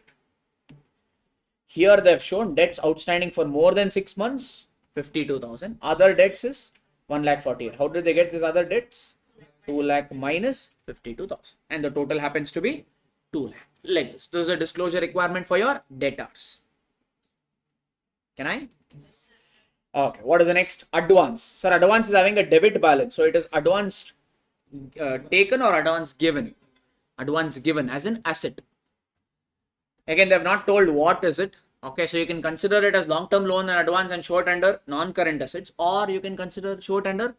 Here they have shown debts outstanding for more than 6 months, 52,000. Other debts is 1,48,000. How did they get these other debts? 2 lakh minus 52,000. And the total happens to be 2 lakh. Like this. This is a disclosure requirement for your debtors. Can I? Okay. What is the next? Advance. Sir, advance is having a debit balance. So it is advance taken or advance given? Advance given as an asset. Again, they have not told what is it. Okay, so you can consider it as long-term loan and advance and short under non-current assets, or you can consider short under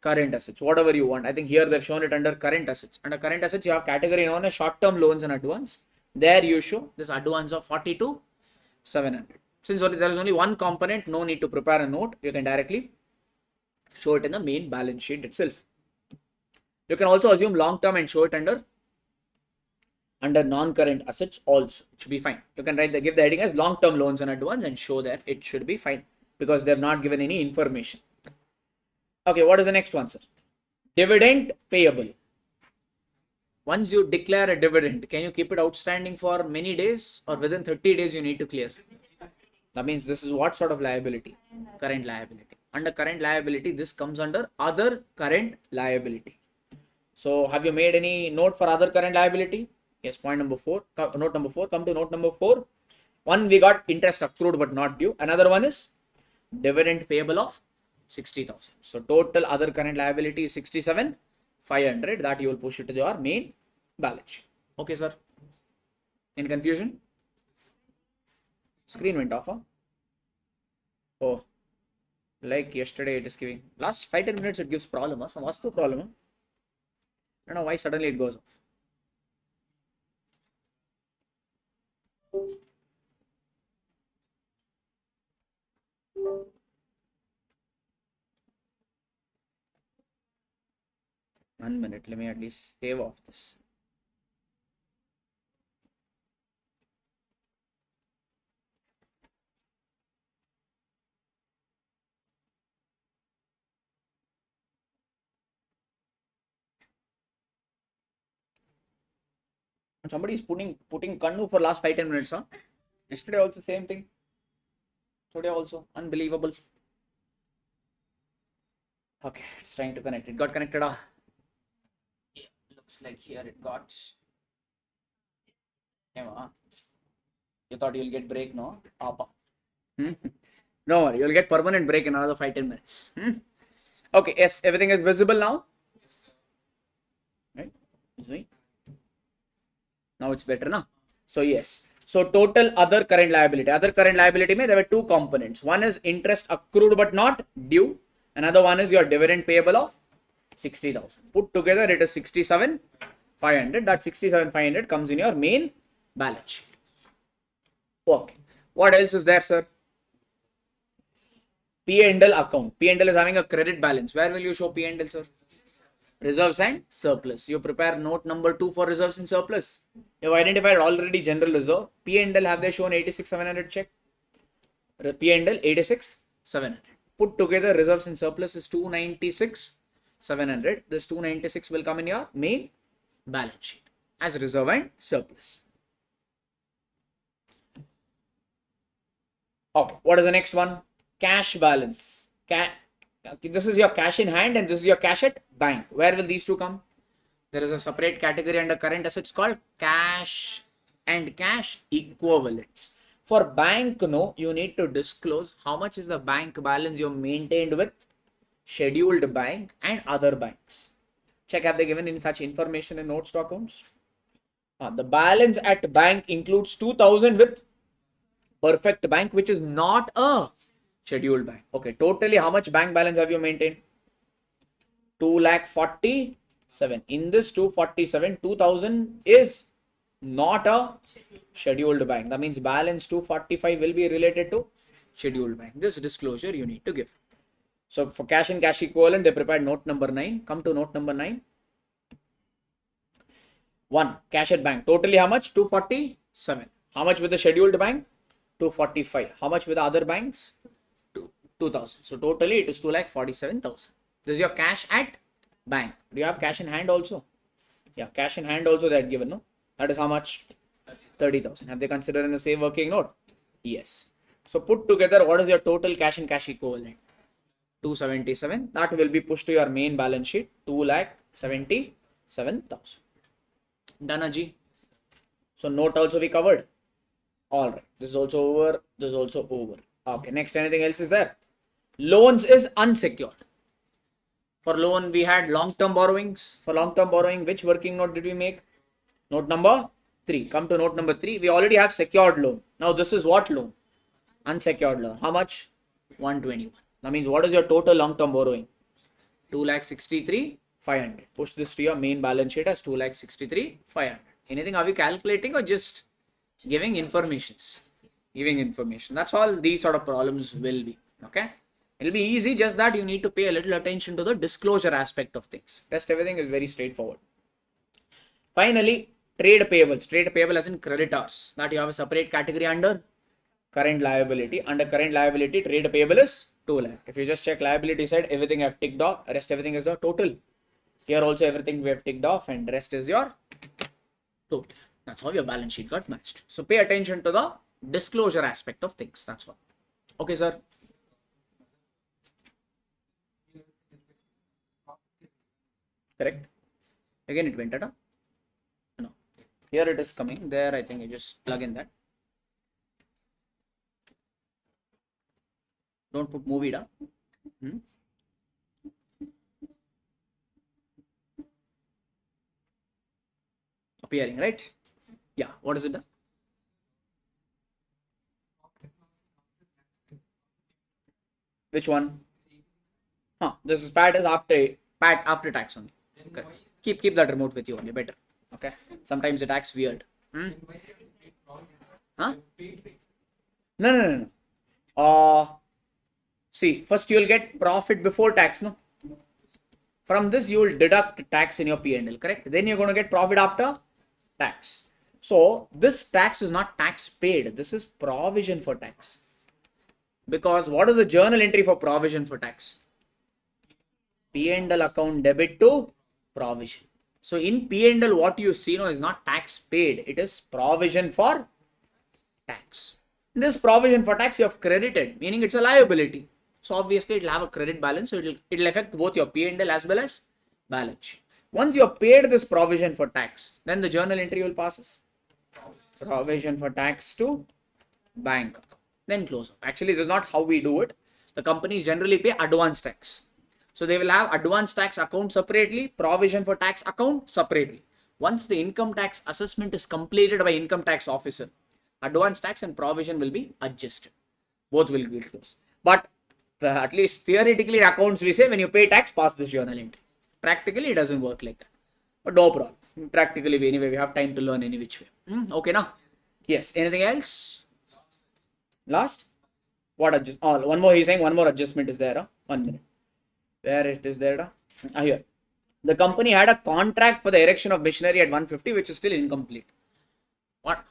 current assets, whatever you want. I think here they've shown it under current assets. Under current assets, you have category known as short-term loans and advance. There you show this advance of 42,700. Since there is only one component, no need to prepare a note. You can directly show it in the main balance sheet itself. You can also assume long-term and show it under non-current assets also. It should be fine. You can give the heading as long-term loans and advance and show that it should be fine because they have not given any information. Okay, what is the next one, sir? Dividend payable. Once you declare a dividend, can you keep it outstanding for many days or within 30 days you need to clear? That means this is what sort of liability? Current liability. Under current liability, this comes under other current liability. So have you made any note for other current liability? Yes, point number 4, note number 4, come to note number 4. One, we got interest accrued but not due. Another one is dividend payable of 60,000. So total other current liability is 67,500 that you will push it to your main balance sheet. Okay, sir. Any confusion? Screen went off, huh? Oh, like yesterday it is giving. Last 5-10 minutes it gives problem, huh? Some vastu problem, huh? I don't know why suddenly it goes off. One minute, let me at least save off this. And somebody is putting Kannu for last 5-10 minutes, huh? Yesterday also same thing. Today also unbelievable. Okay, it's trying to connect. It got connected. Yeah, looks like here it got. You thought you'll get break, no? No worry, you'll get permanent break in another 5-10 minutes. Okay, yes, everything is visible now. Right? Now it's better, now. So yes. So total other current liability. Other current liability, there were two components. One is interest accrued but not due. Another one is your dividend payable of 60,000. Put together, it is 67,500. That 67,500 comes in your main balance sheet. Okay. What else is there, sir? P&L account. P&L is having a credit balance. Where will you show P&L, sir? Reserves and surplus. You prepare note number 2 for reserves and surplus. You have identified already general reserve. P&L, have they shown 86,700? Check. P&L 86,700. Put together reserves and surplus is 296,700. This 296 will come in your main balance sheet as reserve and surplus. Okay, what is the next one? Cash balance. This is your cash in hand and this is your cash at bank. Where will these two come? There is a separate category under current assets called cash and cash equivalents. For bank, no, you need to disclose how much is the bank balance you maintained with scheduled bank and other banks. Check, have they given any such information in notes to accounts? The balance at bank includes 2,000 with Perfect Bank, which is not a scheduled bank. Okay, totally how much bank balance have you maintained? 2,47,000. In this 247, 2,000 is not a scheduled bank. That means balance 245 will be related to scheduled bank. This disclosure you need to give. So for cash and cash equivalent, they prepared note number 9. Come to note number 9. 1. Cash at bank. Totally how much? 247. How much with the scheduled bank? 245. How much with the other banks? 2,000. So totally it is 2,47,000. This is your cash at bank. Do you have cash in hand also? Yeah, cash in hand also they had given, no? That is how much? 30,000. Have they considered in the same working note? Yes. So put together, what is your total cash and cash equivalent? 277. That will be pushed to your main balance sheet. 2,77,000. Done, Aji. So note also we covered. All right. This is also over. This is also over. Okay. Next, anything else is there? Loans is unsecured. For loan, we had long-term borrowings. For long-term borrowing, which working note did we make? Note number 3. Come to note number 3. We already have secured loan. Now this is what loan? Unsecured loan. How much? 121. That means what is your total long-term borrowing? 2,63,500. Push this to your main balance sheet as 2,63,500. Anything are we calculating or just giving informations? Giving information. That's all these sort of problems will be. Okay. It'll be easy, just that you need to pay a little attention to the disclosure aspect of things. Rest everything is very straightforward. Finally, trade payables. Trade payable as in creditors. That you have a separate category under current liability. Under current liability, trade payable is 2 lakh. If you just check liability side, everything I've ticked off. Rest everything is the total. Here also everything we have ticked off and rest is your total. That's how your balance sheet got matched. So pay attention to the disclosure aspect of things. That's all. Okay, sir. Correct. Again, it went at no. Here it is coming. There, I think you just plug in that. Don't put movie down. Appearing, right? Yeah. What is it? Which one? This is PAT is after tax only. Okay. Keep that remote with you only. Better. Okay. Sometimes it acts weird. Huh? No. See, first you will get profit before tax, no? From this you will deduct tax in your P&L, correct? Then you're going to get profit after tax. So this tax is not tax paid. This is provision for tax. Because what is the journal entry for provision for tax? P&L account debit to provision. So in P&L, what you see now is not tax paid. It is provision for tax. This provision for tax you have credited, meaning it's a liability. So obviously it will have a credit balance. So it will affect both your P&L as well as balance sheet. Once you have paid this provision for tax, then the journal entry will pass. Provision for tax to bank account. Then close up. Actually, this is not how we do it. The companies generally pay advance tax. So they will have advance tax account separately, provision for tax account separately. Once the income tax assessment is completed by income tax officer, advance tax and provision will be adjusted. Both will be closed. But at least theoretically accounts we say when you pay tax, pass this journal entry. Practically it doesn't work like that. But no problem. Practically anyway we have time to learn any which way. Okay now? Yes. Anything else? Last? What adjust? Oh, one more he's saying one more adjustment is there. 1 minute. Where it is there? Here. The company had a contract for the erection of machinery at 150 which is still incomplete. What?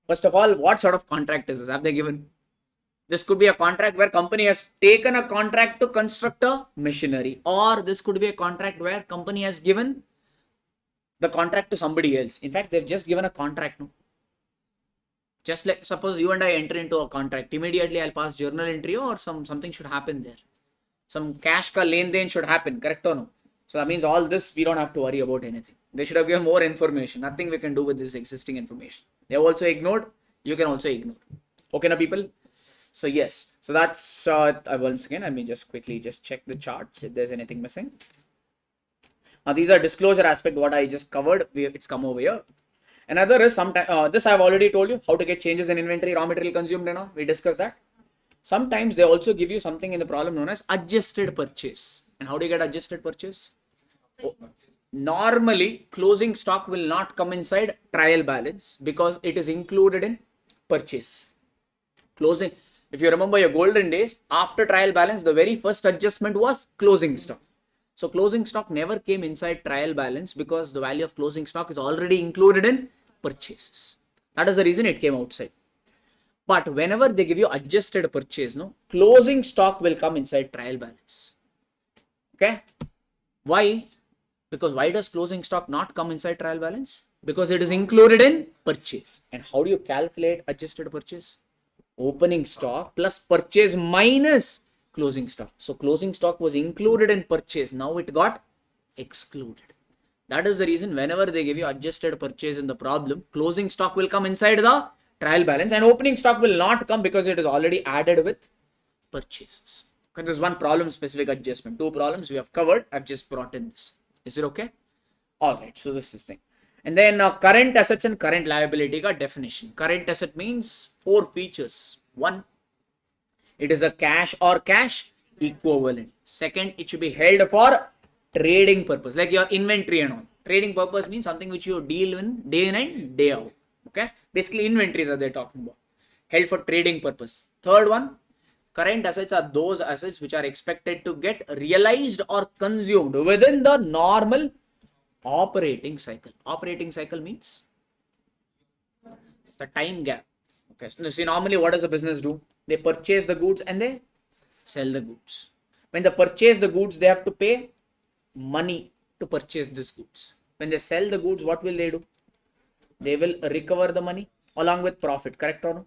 First of all, what sort of contract is this? Have they given? This could be a contract where company has taken a contract to construct a machinery, or this could be a contract where company has given the contract to somebody else. In fact, they've just given a contract. No? Just like suppose you and I enter into a contract, immediately I'll pass journal entry or something should happen there. Some cash ka len den should happen, correct or no? So that means all this we don't have to worry about anything. They should have given more information. Nothing we can do with this existing information. They have also ignored. You can also ignore. Okay, now people. So yes. So that's once again. Let me just quickly check the charts if there's anything missing. Now these are disclosure aspect. What I just covered. It's come over here. Another is sometimes this I've already told you how to get changes in inventory, raw material consumed. You know, we discussed that. Sometimes they also give you something in the problem known as adjusted purchase. And how do you get adjusted purchase? Normally, closing stock will not come inside trial balance because it is included in purchase. Closing, if you remember your golden days, after trial balance, the very first adjustment was closing stock. So closing stock never came inside trial balance because the value of closing stock is already included in purchases. That is the reason it came outside. But whenever they give you adjusted purchase, no, closing stock will come inside trial balance. Okay. Why? Because why does closing stock not come inside trial balance? Because it is included in purchase. And how do you calculate adjusted purchase? Opening stock plus purchase minus closing stock. So closing stock was included in purchase. Now it got excluded. That is the reason whenever they give you adjusted purchase in the problem, closing stock will come inside the trial balance and opening stock will not come because it is already added with purchases. Okay, there's one problem specific adjustment. Two problems we have covered. I've just brought in this. Is it okay? All right. So this is thing. And then current assets and current liability ka definition. Current asset means 4 features. One, it is a cash or cash equivalent. Second, it should be held for trading purpose, like your inventory and all. Trading purpose means something which you deal in day in and day out. Okay, basically inventory that they're talking about, held for trading purpose. Third one, current assets are those assets which are expected to get realized or consumed within the normal operating cycle. Operating cycle means the time gap. Okay, so see, normally what does a business do? They purchase the goods and they sell the goods. When they purchase the goods, they have to pay money to purchase these goods. When they sell the goods, what will they do? They will recover the money along with profit, correct or no?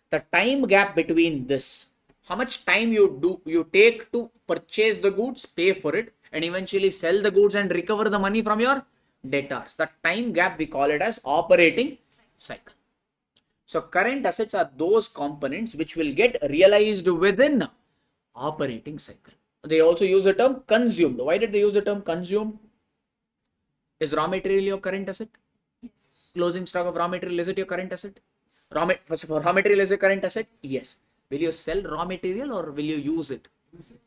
The time gap between this, how much time you take to purchase the goods, pay for it, and eventually sell the goods and recover the money from your debtors. The time gap we call it as operating cycle. So current assets are those components which will get realized within operating cycle. They also use the term consumed. Why did they use the term consumed? Is raw material your current asset? Yes. Closing stock of raw material, is it your current asset? First of all, raw material is a current asset? Yes. Will you sell raw material or will you use it?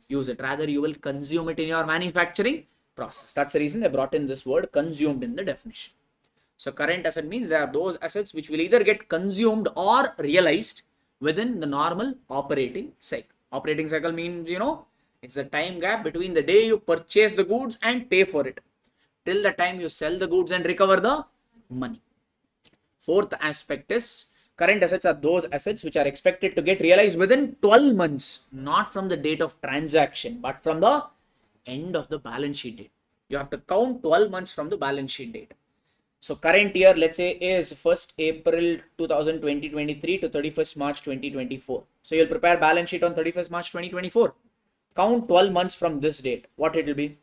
Use it. Rather, you will consume it in your manufacturing process. That's the reason they brought in this word consumed in the definition. So current asset means they are those assets which will either get consumed or realized within the normal operating cycle. Operating cycle means, it's the time gap between the day you purchase the goods and pay for it till the time you sell the goods and recover the money. Fourth aspect is current assets are those assets which are expected to get realized within 12 months, not from the date of transaction, but from the end of the balance sheet date. You have to count 12 months from the balance sheet date. So current year, let's say, is 1st April 2023 to 31st March 2024. So you'll prepare balance sheet on 31st March 2024. Count 12 months from this date. What it will be?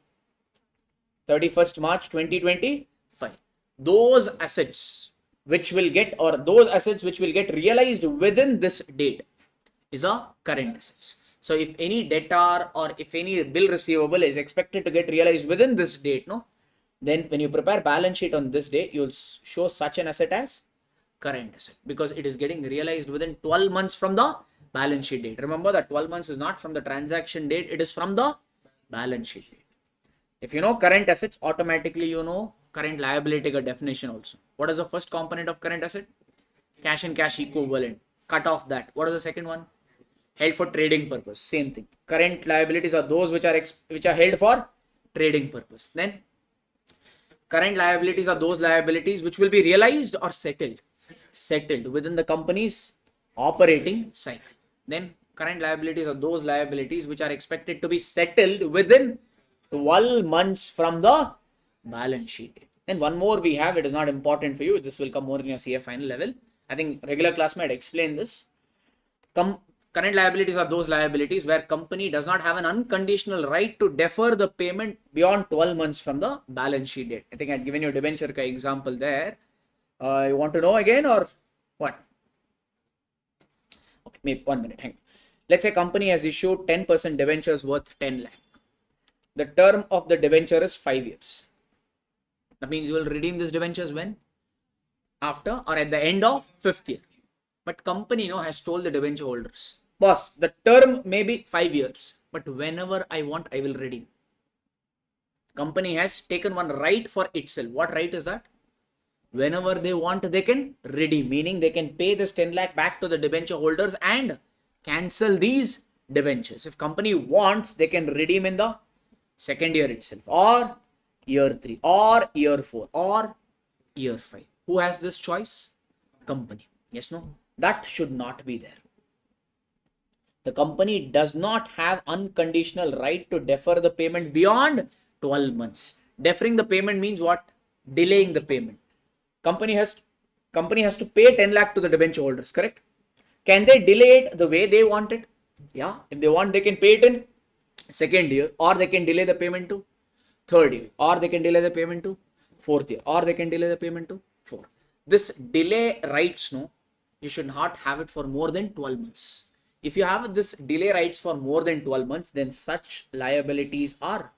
31st March 2025. Those assets which will get realized within this date is a current assets. So if any debtor or if any bill receivable is expected to get realized within this date, then when you prepare balance sheet on this day, you'll show such an asset as current asset because it is getting realized within 12 months from the balance sheet date. Remember that 12 months is not from the transaction date, it is from the balance sheet date. If you know current assets, automatically you know current liability definition also. What is the first component of current asset? Cash and cash equivalent. Cut off that. What is the second one? Held for trading purpose. Same thing. Current liabilities are those which are held for trading purpose. Then current liabilities are those liabilities which will be realized or settled within the company's operating cycle. Then current liabilities are those liabilities which are expected to be settled within 12 months from the balance sheet date. And one more we have, it is not important for you, this will come more in your CA final level. I think regular class might explain this. Current liabilities are those liabilities where company does not have an unconditional right to defer the payment beyond 12 months from the balance sheet date. I think I'd given you a debenture example there. You want to know again or what? Okay, maybe 1 minute. Hang on. Let's say company has issued 10% debentures worth 10 lakh. The term of the debenture is 5 years. That means you will redeem these debentures when? After or at the end of 5th year. But company has told the debenture holders, boss, the term may be 5 years, but whenever I want, I will redeem. Company has taken one right for itself. What right is that? Whenever they want, they can redeem, meaning they can pay this 10 lakh back to the debenture holders and cancel these debentures. If company wants, they can redeem in the 2nd year itself, or year 3, or year 4, or year 5. Who has this choice? Company. Yes, no? That should not be there. The company does not have unconditional right to defer the payment beyond 12 months. Deferring the payment means what? Delaying the payment. Company has to pay 10 lakh to the debenture holders, correct? Can they delay it the way they want it? Yeah, if they want, they can pay it in second year, or they can delay the payment to third year, or they can delay the payment to fourth year, or they can delay the payment to four. This delay rights, no, you should not have it for more than 12 months. If you have this delay rights for more than 12 months, then such liabilities are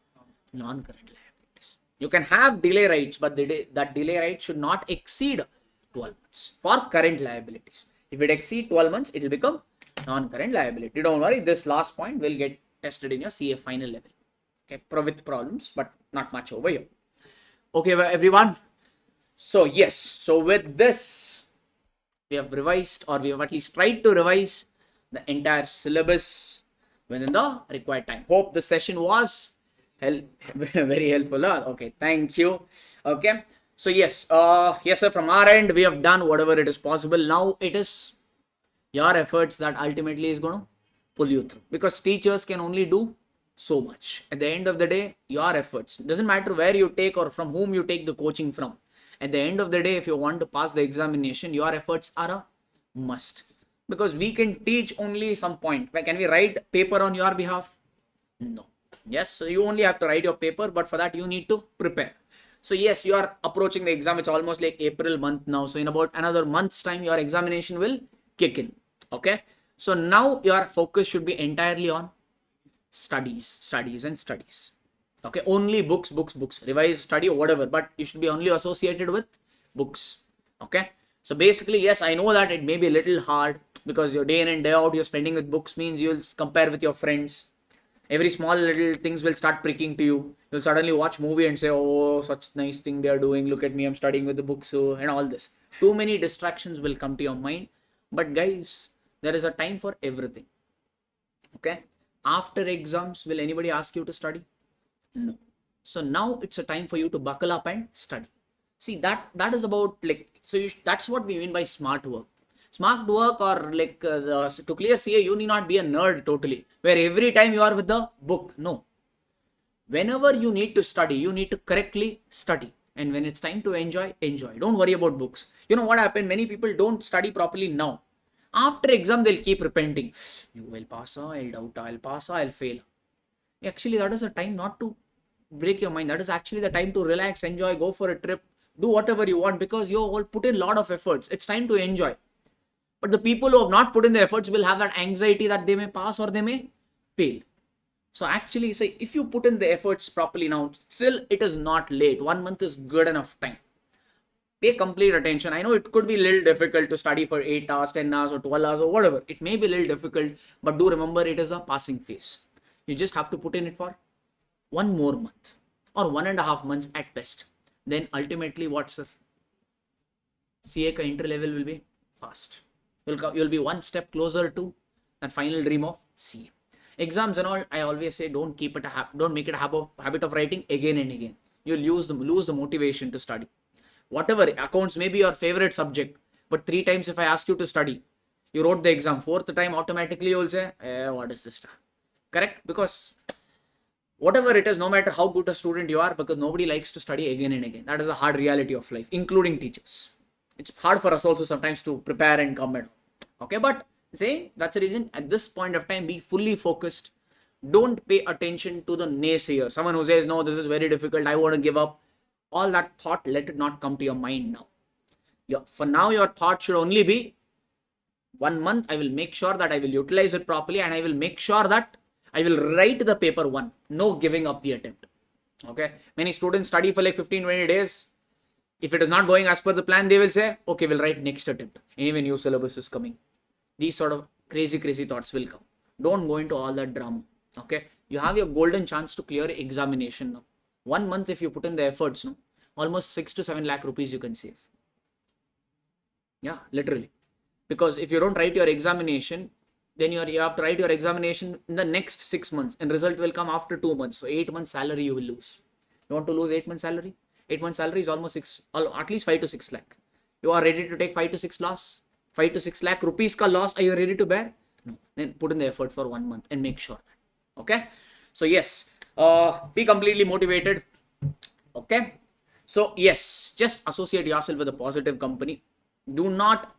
non-current liabilities. You can have delay rights, but that delay right should not exceed 12 months for current liabilities. If it exceeds 12 months, it will become non-current liability. Don't worry, this last point will get tested in your CA final level. Okay, with problems, but not much over here. Okay, everyone. So yes, so with this, we have revised, or we have at least tried to revise the entire syllabus within the required time. Hope the session was very helpful. Okay, thank you. Okay, so yes, yes sir, from our end, we have done whatever it is possible. Now it is your efforts that ultimately is going to pull you through, because teachers can only do so much. At the end of the day, your efforts, doesn't matter where you take or from whom you take the coaching from. At the end of the day, if you want to pass the examination, your efforts are a must, because we can teach only some point. Can we write paper on your behalf? No. Yes, so you only have to write your paper, but for that you need to prepare. So yes, you are approaching the exam. It's almost like April month now. So in about another month's time, your examination will kick in. Okay. So now your focus should be entirely on studies. Okay. Only books, revise, study or whatever, but you should be only associated with books. Okay. So basically, yes, I know that it may be a little hard, because your day in and day out you're spending with books means you'll compare with your friends. Every small little things will start pricking to you. You'll suddenly watch movie and say, oh, such nice thing they are doing. Look at me, I'm studying with the books, and all this. Too many distractions will come to your mind. But guys, there is a time for everything. Okay. After exams, will anybody ask you to study? No. So now it's a time for you to buckle up and study. See, that is about like, so that's what we mean by smart work. Smart work, or like to clear CA, you need not be a nerd totally, where every time you are with the book. No. Whenever you need to study, you need to correctly study. And when it's time to enjoy, enjoy. Don't worry about books. You know what happened? Many people don't study properly now. After exam, they'll keep repenting. You will pass, I'll doubt, I'll pass, I'll fail. Actually, that is a time not to break your mind. That is actually the time to relax, enjoy, go for a trip, do whatever you want, because you all put in a lot of efforts. It's time to enjoy. But the people who have not put in the efforts will have that anxiety that they may pass or they may fail. So actually, say if you put in the efforts properly now, still it is not late. 1 month is good enough time. Pay complete attention. I know it could be a little difficult to study for 8 hours, 10 hours or 12 hours or whatever. It may be a little difficult, but do remember it is a passing phase. You just have to put in it for 1 more month or 1.5 months at best. Then ultimately what, sir? CA ka entry level will be fast. You'll be one step closer to that final dream of CA. Exams and all, I always say, don't make it a habit of writing again and again. You'll lose the motivation to study. Whatever, accounts may be your favorite subject, but 3 times if I ask you to study, you wrote the exam, 4th time automatically you'll say, what is this stuff? Correct? Because whatever it is, no matter how good a student you are, because nobody likes to study again and again. That is a hard reality of life, including teachers. It's hard for us also sometimes to prepare and come and okay, but say that's the reason at this point of time, be fully focused. Don't pay attention to the naysayer. Someone who says, no, this is very difficult, I want to give up. All that thought, let it not come to your mind now. For now, your thought should only be 1 month. I will make sure that I will utilize it properly, and I will make sure that I will write the paper 1. No giving up the attempt. Okay. Many students study for like 15-20 days. If it is not going as per the plan, they will say, okay, we'll write next attempt. Anyway, new syllabus is coming. These sort of crazy thoughts will come. Don't go into all that drama. Okay. You have your golden chance to clear examination now. 1 month, if you put in the efforts, no, almost 6 to 7 lakh rupees you can save. Yeah, literally. Because if you don't write your examination, then you have to write your examination in the next 6 months, and result will come after 2 months. So 8 months salary you will lose. You want to lose 8 months salary? 8 months salary is almost at least 5 to 6 lakh. You are ready to take 5 to 6 loss? 5 to 6 lakh rupees ka loss, are you ready to bear? No. Then put in the effort for 1 month and make sure that. Okay. So yes, be completely motivated. Okay. So yes, just associate yourself with a positive company. Do not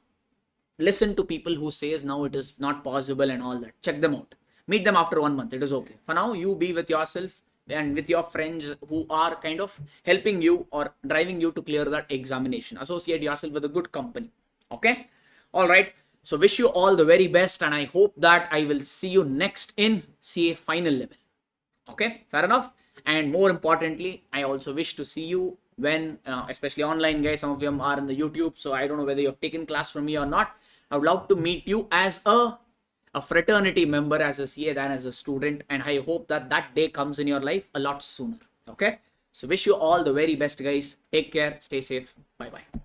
listen to people who says now it is not possible and all that. Check them out. Meet them after 1 month. It is okay. For now, you be with yourself and with your friends who are kind of helping you or driving you to clear that examination. Associate yourself with a good company. Okay. All right. So wish you all the very best, and I hope that I will see you next in CA final level. Okay, fair enough. And more importantly, I also wish to see you when, especially online guys, some of them are in the YouTube, so I don't know whether you have taken class from me or not. I would love to meet you as a fraternity member, as a CA than as a student, and I hope that that day comes in your life a lot sooner. Okay, so wish you all the very best, guys. Take care, stay safe, bye bye.